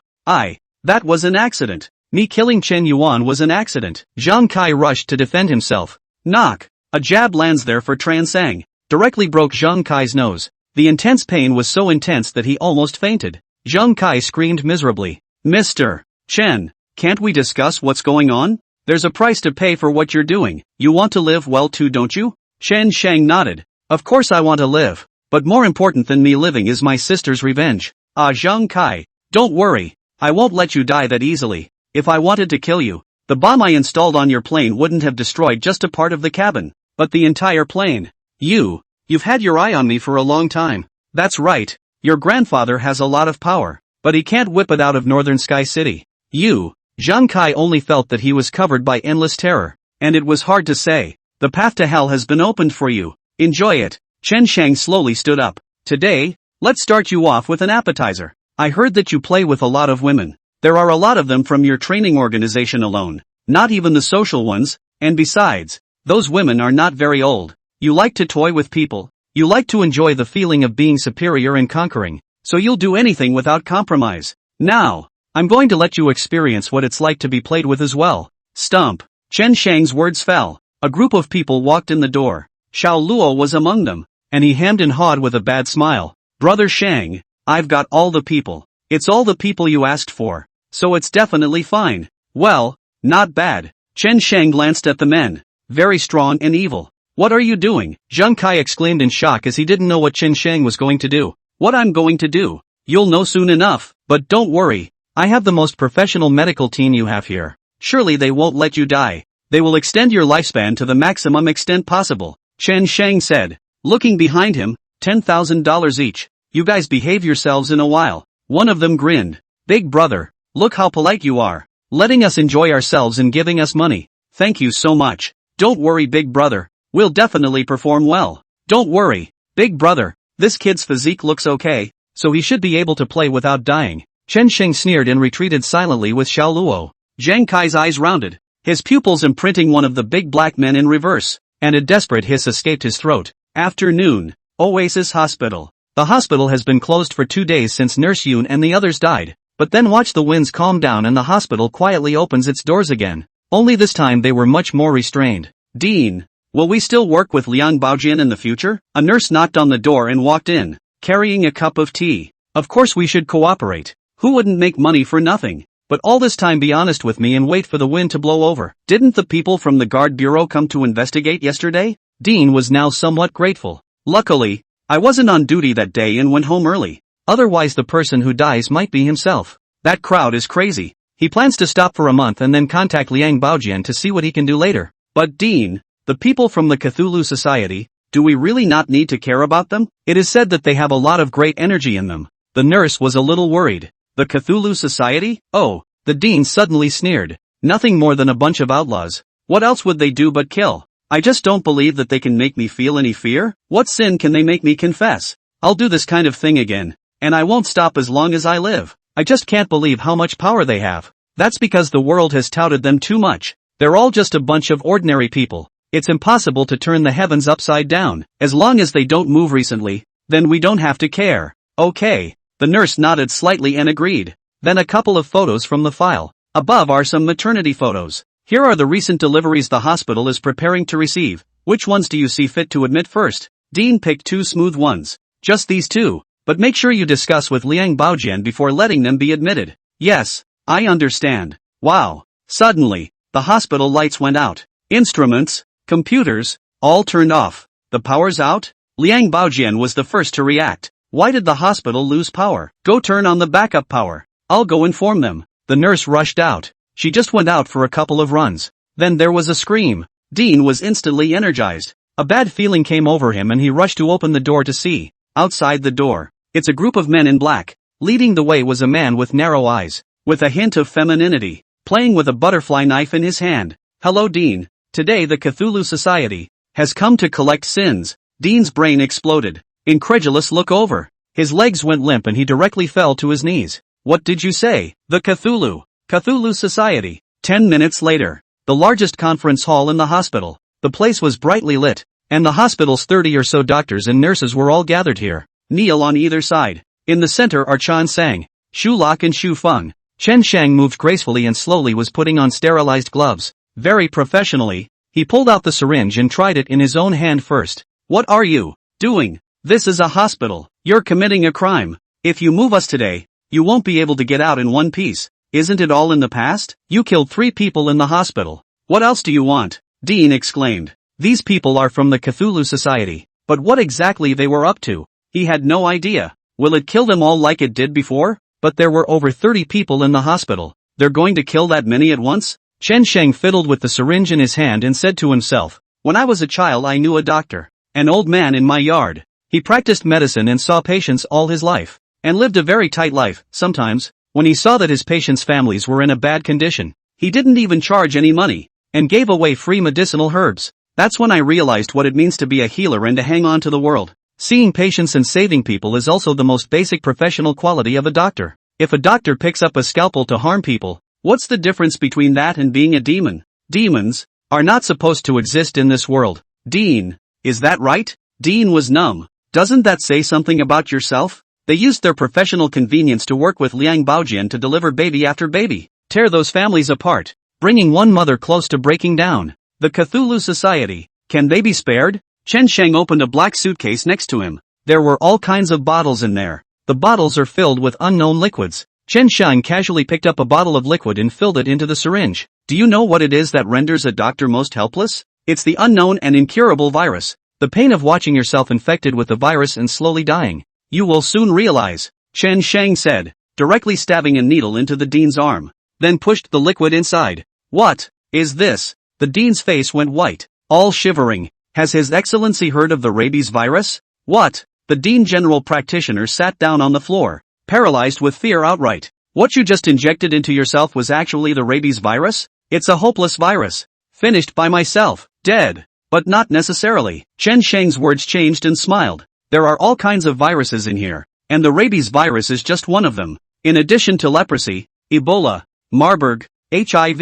That was an accident. Me killing Chen Yuan was an accident. Zhang Kai rushed to defend himself. Knock. A jab lands there for Tran Sang. Directly broke Zhang Kai's nose. The intense pain was so intense that he almost fainted. Zhang Kai screamed miserably. Mr. Chen, can't we discuss what's going on? There's a price to pay for what you're doing. You want to live well too, don't you? Chen Shang nodded. Of course I want to live. But more important than me living is my sister's revenge. Zhang Kai, don't worry. I won't let you die that easily. If I wanted to kill you, the bomb I installed on your plane wouldn't have destroyed just a part of the cabin, but the entire plane. You've had your eye on me for a long time. That's right. Your grandfather has a lot of power, but he can't whip it out of Northern Sky City. Zhang Kai only felt that he was covered by endless terror, and it was hard to say. The path to hell has been opened for you. Enjoy it. Chen Shang slowly stood up. Today, let's start you off with an appetizer. I heard that you play with a lot of women. There are a lot of them from your training organization alone, not even the social ones, and besides, those women are not very old. You like to toy with people. You like to enjoy the feeling of being superior and conquering, so you'll do anything without compromise. Now, I'm going to let you experience what it's like to be played with as well. Stump. Chen Shang's words fell. A group of people walked in the door. Xiao Luo was among them, and he hemmed and hawed with a bad smile. Brother Shang, I've got all the people. It's all the people you asked for, so it's definitely fine. Well, not bad. Chen Shang glanced at the men. Very strong and evil. What are you doing? Zhang Kai exclaimed in shock as he didn't know what Chen Shang was going to do. What I'm going to do? You'll know soon enough, but don't worry. I have the most professional medical team you have here. Surely they won't let you die. They will extend your lifespan to the maximum extent possible, Chen Shang said. Looking behind him, $10,000 each. You guys behave yourselves in a while. One of them grinned. Big brother, look how polite you are. Letting us enjoy ourselves and giving us money. Thank you so much. Don't worry, big brother. We'll definitely perform well. Don't worry, big brother. This kid's physique looks okay, so he should be able to play without dying. Chen Sheng sneered and retreated silently with Xiao Luo. Zhang Kai's eyes rounded, his pupils imprinting one of the big black men in reverse, and a desperate hiss escaped his throat. Afternoon. Oasis Hospital. The hospital has been closed for 2 days since Nurse Yoon and the others died, but then watch the winds calm down and the hospital quietly opens its doors again. Only this time they were much more restrained. Dean, will we still work with Liang Baojian in the future? A nurse knocked on the door and walked in, carrying a cup of tea. Of course we should cooperate. Who wouldn't make money for nothing? But all this time be honest with me and wait for the wind to blow over. Didn't the people from the guard bureau come to investigate yesterday? Dean was now somewhat grateful. Luckily, I wasn't on duty that day and went home early. Otherwise the person who dies might be himself. That crowd is crazy. He plans to stop for a month and then contact Liang Baojian to see what he can do later. But Dean, the people from the Cthulhu Society, do we really not need to care about them? It is said that they have a lot of great energy in them. The nurse was a little worried. The Cthulhu Society? Oh, the Dean suddenly sneered. Nothing more than a bunch of outlaws. What else would they do but kill? I just don't believe that they can make me feel any fear. What sin can they make me confess? I'll do this kind of thing again, and I won't stop as long as I live. I just can't believe how much power they have. That's because the world has touted them too much. They're all just a bunch of ordinary people. It's impossible to turn the heavens upside down. As long as they don't move recently, then we don't have to care. Okay. The nurse nodded slightly and agreed. Then a couple of photos from the file. Above are some maternity photos. Here are the recent deliveries the hospital is preparing to receive. Which ones do you see fit to admit first? Dean picked 2 smooth ones. Just these 2. But make sure you discuss with Liang Baojian before letting them be admitted. Yes, I understand. Wow. Suddenly, the hospital lights went out. Instruments, computers, all turned off. The power's out? Liang Baojian was the first to react. Why did the hospital lose power? Go turn on the backup power. I'll go inform them. The nurse rushed out. She just went out for a couple of runs. Then there was a scream. Dean was instantly energized. A bad feeling came over him and he rushed to open the door to see. Outside the door, it's a group of men in black. Leading the way was a man with narrow eyes, with a hint of femininity, playing with a butterfly knife in his hand. Hello Dean. Today the Cthulhu Society has come to collect sins. Dean's brain exploded. Incredulous look over. His legs went limp and he directly fell to his knees. What did you say? The Cthulhu Society. 10 minutes later, the largest conference hall in the hospital. The place was brightly lit, and the hospital's 30 or so doctors and nurses were all gathered here. Kneel on either side. In the center are Chan Sang, Shu Lok and Shu Feng. Chen Shang moved gracefully and slowly was putting on sterilized gloves. Very professionally, he pulled out the syringe and tried it in his own hand first. What are you doing? This is a hospital. You're committing a crime. If you move us today, you won't be able to get out in one piece. Isn't it all in the past? You killed 3 people in the hospital. What else do you want? Dean exclaimed. These people are from the Cthulhu Society, but what exactly they were up to, he had no idea. Will it kill them all like it did before? But there were over 30 people in the hospital. They're going to kill that many at once? Chen Sheng fiddled with the syringe in his hand and said to himself, when I was a child I knew a doctor, an old man in my yard. He practiced medicine and saw patients all his life, and lived a very tight life. Sometimes, when he saw that his patients' families were in a bad condition, he didn't even charge any money, and gave away free medicinal herbs. That's when I realized what it means to be a healer and to hang on to the world. Seeing patients and saving people is also the most basic professional quality of a doctor. If a doctor picks up a scalpel to harm people, what's the difference between that and being a demon? Demons are not supposed to exist in this world. Dean, is that right? Dean was numb. Doesn't that say something about yourself? They used their professional convenience to work with Liang Baojian to deliver baby after baby, tear those families apart, bringing one mother close to breaking down. The Cthulhu Society, can they be spared? Chen Sheng opened a black suitcase next to him. There were all kinds of bottles in there. The bottles are filled with unknown liquids. Chen Sheng casually picked up a bottle of liquid and filled it into the syringe. Do you know what it is that renders a doctor most helpless? It's the unknown and incurable virus. The pain of watching yourself infected with the virus and slowly dying. You will soon realize, Chen Sheng said, directly stabbing a needle into the dean's arm, then pushed the liquid inside. What is this? The dean's face went white, all shivering. Has His Excellency heard of the rabies virus? What? The dean general practitioner sat down on the floor, paralyzed with fear outright. What you just injected into yourself was actually the rabies virus? It's a hopeless virus. Finished by myself. Dead. But not necessarily. Chen Sheng's words changed and smiled. There are all kinds of viruses in here, and the rabies virus is just one of them. In addition to leprosy, Ebola, Marburg, HIV,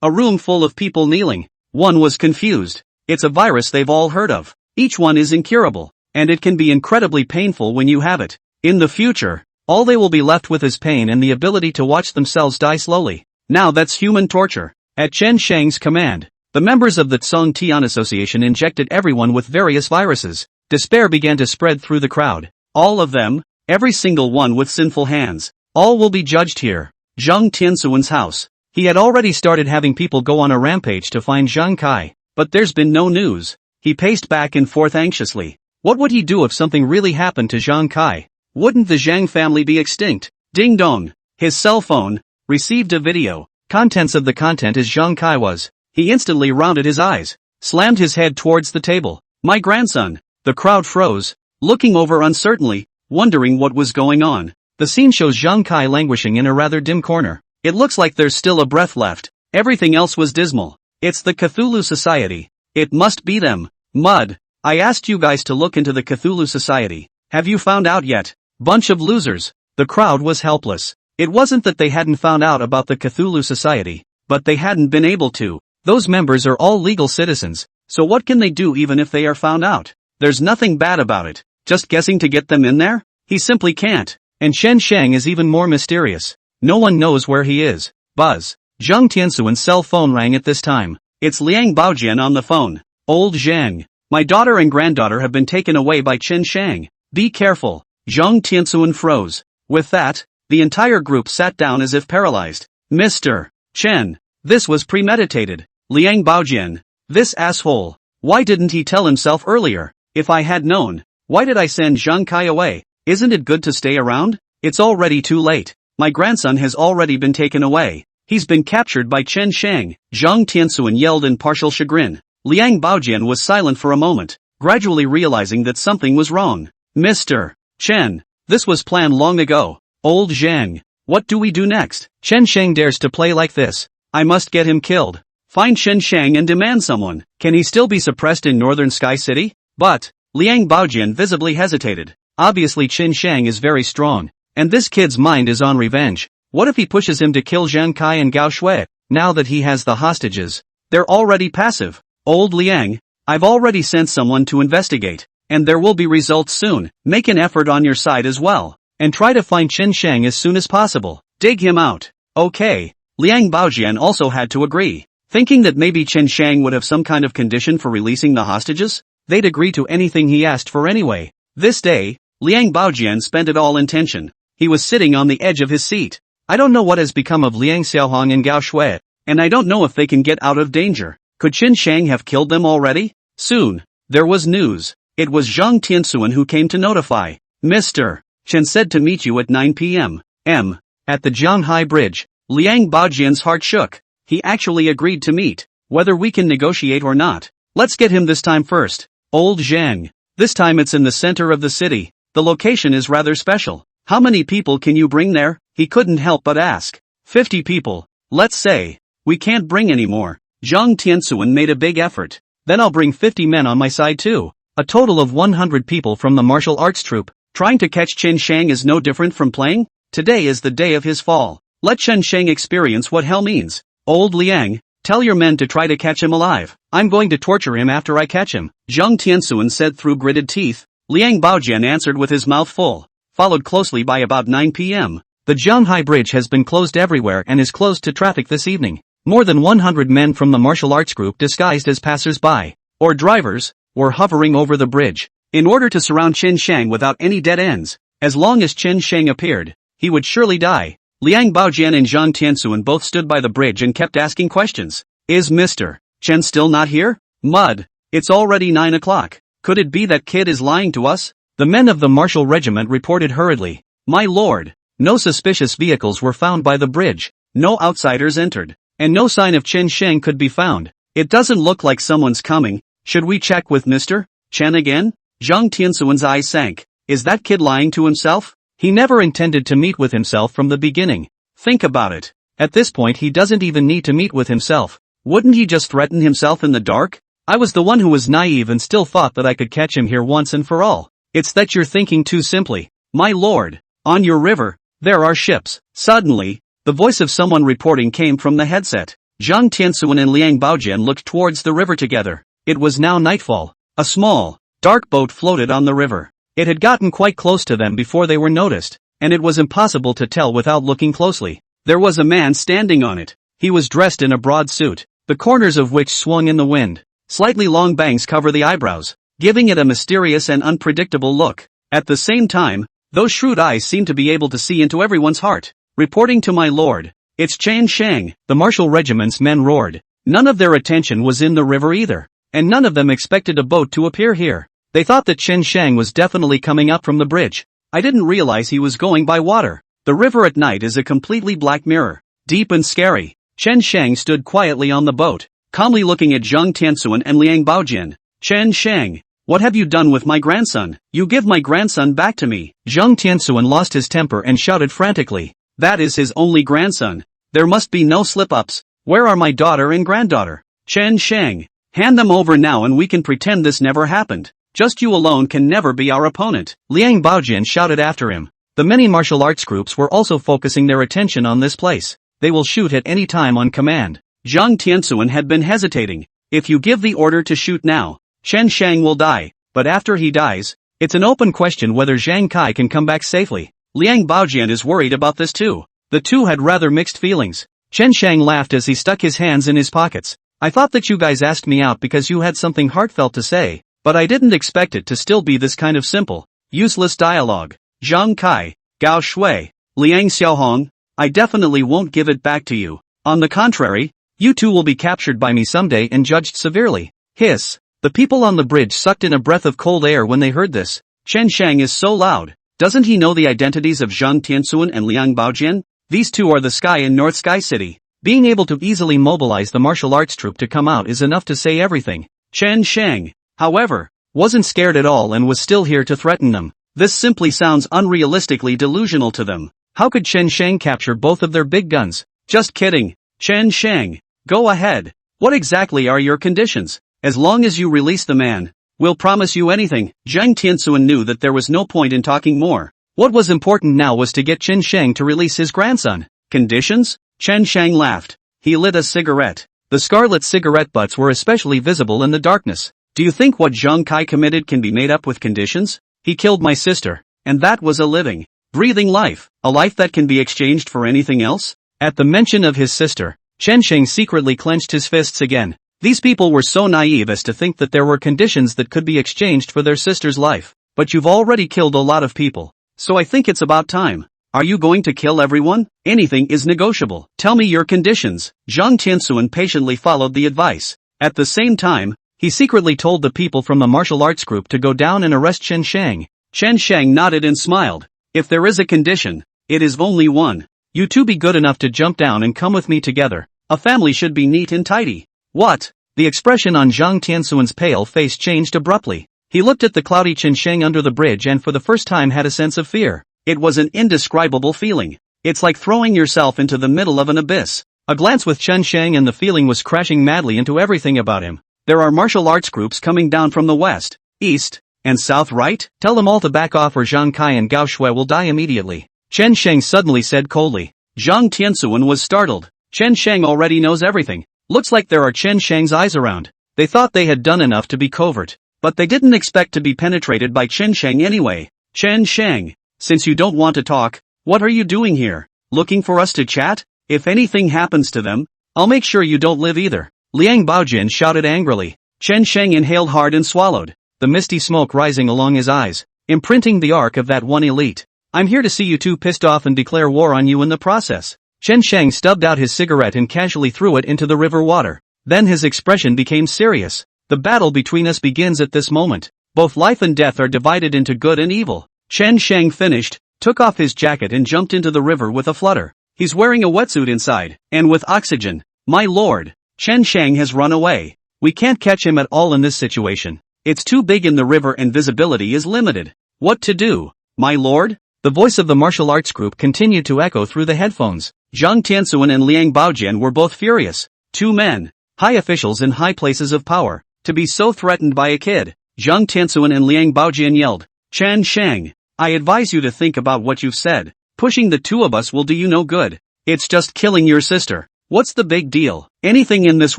a room full of people kneeling. One was confused. It's a virus they've all heard of. Each one is incurable, and it can be incredibly painful when you have it. In the future, all they will be left with is pain and the ability to watch themselves die slowly. Now that's human torture. At Chen Sheng's command, the members of the Tsong Tian Association injected everyone with various viruses. Despair began to spread through the crowd. All of them, every single one with sinful hands. All will be judged here. Zhang Tiansuan's house. He had already started having people go on a rampage to find Zhang Kai, but there's been no news. He paced back and forth anxiously. What would he do if something really happened to Zhang Kai? Wouldn't the Zhang family be extinct? Ding dong. His cell phone received a video. Contents of the content as Zhang Kai was. He instantly rounded his eyes, slammed his head towards the table. My grandson. The crowd froze, looking over uncertainly, wondering what was going on. The scene shows Zhang Kai languishing in a rather dim corner. It looks like there's still a breath left. Everything else was dismal. It's the Cthulhu Society. It must be them. Mud. I asked you guys to look into the Cthulhu Society. Have you found out yet? Bunch of losers. The crowd was helpless. It wasn't that they hadn't found out about the Cthulhu Society, but they hadn't been able to. Those members are all legal citizens, so what can they do even if they are found out? There's nothing bad about it. Just guessing to get them in there? He simply can't. And Chen Sheng is even more mysterious. No one knows where he is. Buzz. Zhang Tiansuan's cell phone rang at this time. It's Liang Baojian on the phone. Old Zhang. My daughter and granddaughter have been taken away by Chen Sheng. Be careful. Zhang Tiansuan froze. With that, the entire group sat down as if paralyzed. Mr. Chen. This was premeditated. Liang Baojian. This asshole. Why didn't he tell himself earlier? If I had known, why did I send Zhang Kai away? Isn't it good to stay around? It's already too late. My grandson has already been taken away. He's been captured by Chen Sheng. Zhang Tiansuan yelled in partial chagrin. Liang Baojian was silent for a moment, gradually realizing that something was wrong. Mr. Chen, this was planned long ago. Old Zhang, what do we do next? Chen Shang dares to play like this. I must get him killed. Find Chen Shang and demand someone. Can he still be suppressed in Northern Sky City? But, Liang Baojian visibly hesitated. Obviously Chen Shang is very strong, and this kid's mind is on revenge. What if he pushes him to kill Zhang Kai and Gao Shui? Now that he has the hostages, they're already passive. Old Liang, I've already sent someone to investigate, and there will be results soon. Make an effort on your side as well, and try to find Chen Shang as soon as possible. Dig him out. Okay. Liang Baojian also had to agree. Thinking that maybe Chen Shang would have some kind of condition for releasing the hostages, they'd agree to anything he asked for anyway. This day, Liang Baojian spent it all in tension. He was sitting on the edge of his seat. I don't know what has become of Liang Xiaohong and Gao Shui, and I don't know if they can get out of danger. Could Chen Shang have killed them already? Soon, there was news. It was Zhang Tianxuan who came to notify. Mr. Chen said to meet you at 9 p.m. At the Zhanghai Bridge. Liang Baojian's heart shook. He actually agreed to meet, whether we can negotiate or not. Let's get him this time first. Old Zhang. This time it's in the center of the city. The location is rather special. How many people can you bring there? He couldn't help but ask. 50 people. Let's say. We can't bring any more. Zhang Tianxuan made a big effort. Then I'll bring 50 men on my side too. A total of 100 people from the martial arts troupe. Trying to catch Chen Shang is no different from playing? Today is the day of his fall. Let Chen Shang experience what hell means. Old Liang, tell your men to try to catch him alive. I'm going to torture him after I catch him. Zhang Tianxuan said through gritted teeth. Liang Baojian answered with his mouth full. Followed closely by about 9 p.m. The Zhanghai Bridge has been closed everywhere and is closed to traffic this evening. More than 100 men from the martial arts group disguised as passers-by, or drivers, were hovering over the bridge, in order to surround Chen Shang without any dead ends. As long as Chen Shang appeared, he would surely die. Liang Baojian and Zhang Tianxuan both stood by the bridge and kept asking questions. Is Mr. Chen still not here? Mud. It's already 9 o'clock. Could it be that kid is lying to us? The men of the martial regiment reported hurriedly. My lord, no suspicious vehicles were found by the bridge, no outsiders entered, and no sign of Chen Shang could be found. It doesn't look like someone's coming. Should we check with Mr. Chen again? Zhang Tianxuan's eyes sank. Is that kid lying to himself? He never intended to meet with himself from the beginning. Think about it. At this point he doesn't even need to meet with himself. Wouldn't he just threaten himself in the dark? I was the one who was naive and still thought that I could catch him here once and for all. It's that you're thinking too simply. My lord, on your river, there are ships. Suddenly, the voice of someone reporting came from the headset. Zhang Tianxuan and Liang Baojian looked towards the river together. It was now nightfall. A small, dark boat floated on the river. It had gotten quite close to them before they were noticed, and it was impossible to tell without looking closely. There was a man standing on it. He was dressed in a broad suit, the corners of which swung in the wind. Slightly long bangs cover the eyebrows, giving it a mysterious and unpredictable look. At the same time, those shrewd eyes seemed to be able to see into everyone's heart. Reporting to my lord, it's Chen Shang. The martial regiment's men roared. None of their attention was in the river either, and none of them expected a boat to appear here. They thought that Chen Shang was definitely coming up from the bridge. I didn't realize he was going by water. The river at night is a completely black mirror, deep and scary. Chen Shang stood quietly on the boat, calmly looking at Zhang Tianxuan and Liang Baojian. Chen Shang, what have you done with my grandson? You give my grandson back to me. Zhang Tianxuan lost his temper and shouted frantically. That is his only grandson. There must be no slip-ups. Where are my daughter and granddaughter? Chen Shang, hand them over now and we can pretend this never happened. Just you alone can never be our opponent. Liang Baojian shouted after him. The many martial arts groups were also focusing their attention on this place. They will shoot at any time on command. Zhang Tianxuan had been hesitating. If you give the order to shoot now, Chen Shang will die, but after he dies, it's an open question whether Zhang Kai can come back safely. Liang Baojian is worried about this too. The two had rather mixed feelings. Chen Shang laughed as he stuck his hands in his pockets. I thought that you guys asked me out because you had something heartfelt to say, but I didn't expect it to still be this kind of simple, useless dialogue. Zhang Kai, Gao Shui, Liang Xiaohong, I definitely won't give it back to you. On the contrary, you two will be captured by me someday and judged severely. Hiss. The people on the bridge sucked in a breath of cold air when they heard this. Chen Shang is so loud. Doesn't he know the identities of Zhang Tianxuan and Liang Baojian? These two are the Sky in North Sky City. Being able to easily mobilize the martial arts troupe to come out is enough to say everything. Chen Shang, however, wasn't scared at all and was still here to threaten them. This simply sounds unrealistically delusional to them. How could Chen Shang capture both of their big guns? Just kidding. Chen Shang, go ahead. What exactly are your conditions? As long as you release the man, we'll promise you anything. Zhang Tianxuan knew that there was no point in talking more. What was important now was to get Chen Shang to release his grandson. Conditions? Chen Shang laughed. He lit a cigarette. The scarlet cigarette butts were especially visible in the darkness. Do you think what Zhang Kai committed can be made up with conditions? He killed my sister, and that was a living, breathing life, a life that can be exchanged for anything else? At the mention of his sister, Chen Shang secretly clenched his fists again. These people were so naive as to think that there were conditions that could be exchanged for their sister's life. But you've already killed a lot of people, so I think it's about time. Are you going to kill everyone? Anything is negotiable. Tell me your conditions. Zhang Tianxuan patiently followed the advice. At the same time, he secretly told the people from the martial arts group to go down and arrest Chen Shang. Chen Shang nodded and smiled. If there is a condition, it is only one. You two be good enough to jump down and come with me together. A family should be neat and tidy. What? The expression on Zhang Tianxuan's pale face changed abruptly. He looked at the cloudy Chen Shang under the bridge and for the first time had a sense of fear. It was an indescribable feeling. It's like throwing yourself into the middle of an abyss. A glance with Chen Shang and the feeling was crashing madly into everything about him. There are martial arts groups coming down from the west, east, and south, right? Tell them all to back off or Zhang Kai and Gao Shui will die immediately. Chen Shang suddenly said coldly. Zhang Tianxuan was startled. Chen Shang already knows everything. Looks like there are Chen Shang's eyes around. They thought they had done enough to be covert, but they didn't expect to be penetrated by Chen Shang anyway. Chen Shang, since you don't want to talk, what are you doing here? Looking for us to chat? If anything happens to them, I'll make sure you don't live either. Liang Baojin shouted angrily. Chen Shang inhaled hard and swallowed, the misty smoke rising along his eyes, imprinting the arc of that one elite. I'm here to see you two pissed off and declare war on you in the process. Chen Shang stubbed out his cigarette and casually threw it into the river water. Then his expression became serious. The battle between us begins at this moment. Both life and death are divided into good and evil. Chen Shang finished, took off his jacket and jumped into the river with a flutter. He's wearing a wetsuit inside, and with oxygen. My lord, Chen Shang has run away. We can't catch him at all in this situation. It's too big in the river and visibility is limited. What to do, my lord? The voice of the martial arts group continued to echo through the headphones. Zhang Tianxuan and Liang Baojian were both furious. Two men, high officials in high places of power, to be so threatened by a kid. Zhang Tianxuan and Liang Baojian yelled. Chen Shang, I advise you to think about what you've said. Pushing the two of us will do you no good. It's just killing your sister. What's the big deal? Anything in this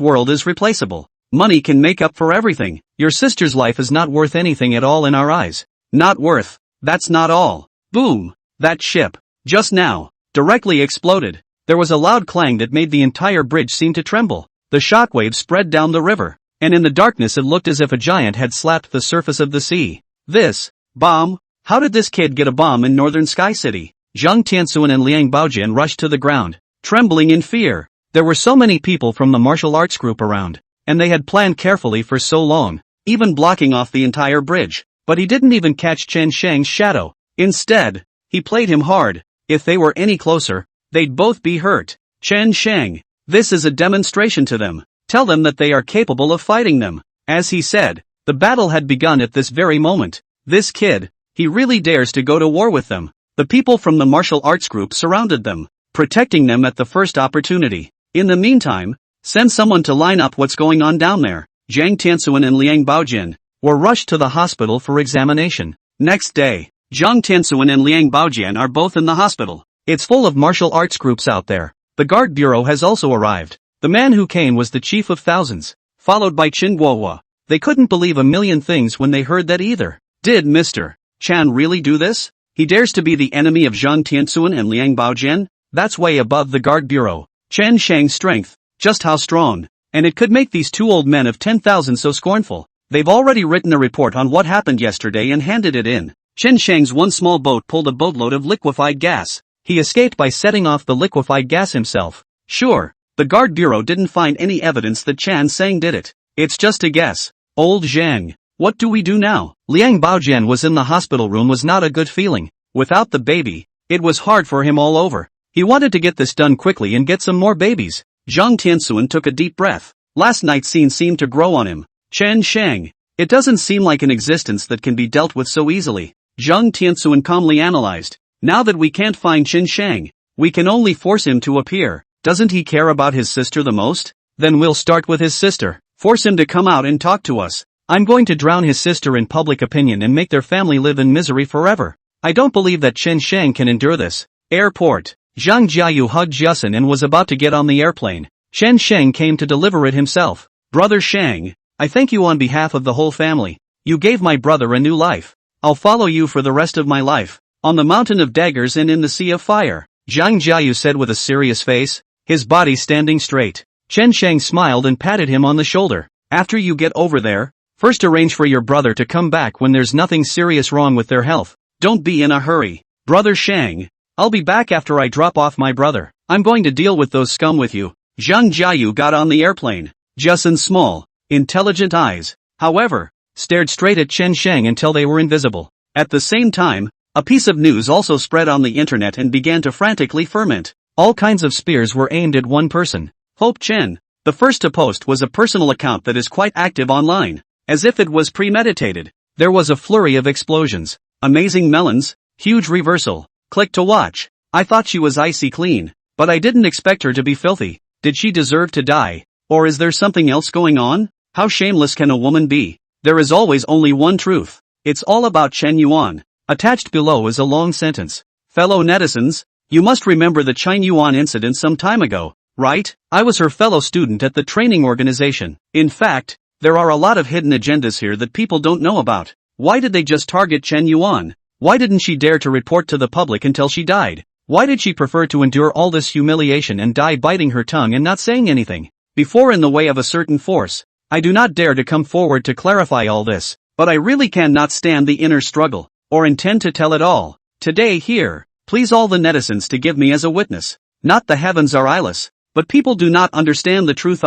world is replaceable. Money can make up for everything. Your sister's life is not worth anything at all in our eyes. Not worth. That's not all. Boom. That ship, just now, directly exploded. There was a loud clang that made the entire bridge seem to tremble. The shockwave spread down the river, and in the darkness it looked as if a giant had slapped the surface of the sea. This bomb? How did this kid get a bomb in northern Sky City? Zhang Tianxuan and Liang Baojian rushed to the ground, trembling in fear. There were so many people from the martial arts group around, and they had planned carefully for so long, even blocking off the entire bridge. But he didn't even catch Chen Shang's shadow. Instead, he played him hard. If they were any closer, they'd both be hurt. Chen Shang, this is a demonstration to them. Tell them that they are capable of fighting them. As he said, the battle had begun at this very moment. This kid, he really dares to go to war with them. The people from the martial arts group surrounded them, protecting them at the first opportunity. In the meantime, send someone to line up what's going on down there. Zhang Tianxuan and Liang Baojin were rushed to the hospital for examination. Next day, Zhang Tianxuan and Liang Baojian are both in the hospital. It's full of martial arts groups out there. The guard bureau has also arrived. The man who came was the chief of thousands, followed by Qin Guohua. They couldn't believe a million things when they heard that either. Did Mr. Chan really do this? He dares to be the enemy of Zhang Tianxuan and Liang Baojian? That's way above the guard bureau. Chen Shang's strength, just how strong. And it could make these two old men of 10,000 so scornful. They've already written a report on what happened yesterday and handed it in. Chen Shang's one small boat pulled a boatload of liquefied gas. He escaped by setting off the liquefied gas himself. Sure, the guard bureau didn't find any evidence that Chen Shang did it. It's just a guess. Old Zhang, what do we do now? Liang Baojian was in the hospital room was not a good feeling. Without the baby, it was hard for him all over. He wanted to get this done quickly and get some more babies. Zhang Tianxuan took a deep breath. Last night's scene seemed to grow on him. Chen Sheng. It doesn't seem like an existence that can be dealt with so easily. Zhang Tianxuan calmly analyzed. Now that we can't find Chen Sheng, we can only force him to appear. Doesn't he care about his sister the most? Then we'll start with his sister. Force him to come out and talk to us. I'm going to drown his sister in public opinion and make their family live in misery forever. I don't believe that Chen Sheng can endure this. Airport. Zhang Jiayu hugged Jiasun and was about to get on the airplane. Chen Sheng came to deliver it himself. Brother Sheng, I thank you on behalf of the whole family. You gave my brother a new life. I'll follow you for the rest of my life. On the mountain of daggers and in the sea of fire. Zhang Jiayu said with a serious face, his body standing straight. Chen Sheng smiled and patted him on the shoulder. After you get over there, first arrange for your brother to come back when there's nothing serious wrong with their health. Don't be in a hurry. Brother Sheng, I'll be back after I drop off my brother. I'm going to deal with those scum with you. Zhang Jiayu got on the airplane. Jiasun's small, intelligent eyes, however, stared straight at Chen Sheng until they were invisible. At the same time, a piece of news also spread on the internet and began to frantically ferment. All kinds of spears were aimed at one person. Hope Chen. The first to post was a personal account that is quite active online. As if it was premeditated. There was a flurry of explosions. Amazing melons, huge reversal, click to watch. I thought she was icy clean, but I didn't expect her to be filthy. Did she deserve to die? Or is there something else going on? How shameless can a woman be? There is always only one truth. It's all about Chen Yuan. Attached below is a long sentence. Fellow netizens, you must remember the Chen Yuan incident some time ago, right? I was her fellow student at the training organization. In fact, there are a lot of hidden agendas here that people don't know about. Why did they just target Chen Yuan? Why didn't she dare to report to the public until she died? Why did she prefer to endure all this humiliation and die biting her tongue and not saying anything? Before in the way of a certain force, I do not dare to come forward to clarify all this, but I really cannot stand the inner struggle, or intend to tell it all. Today here, please all the netizens to give me as a witness. Not the heavens are eyeless, but people do not understand the truth.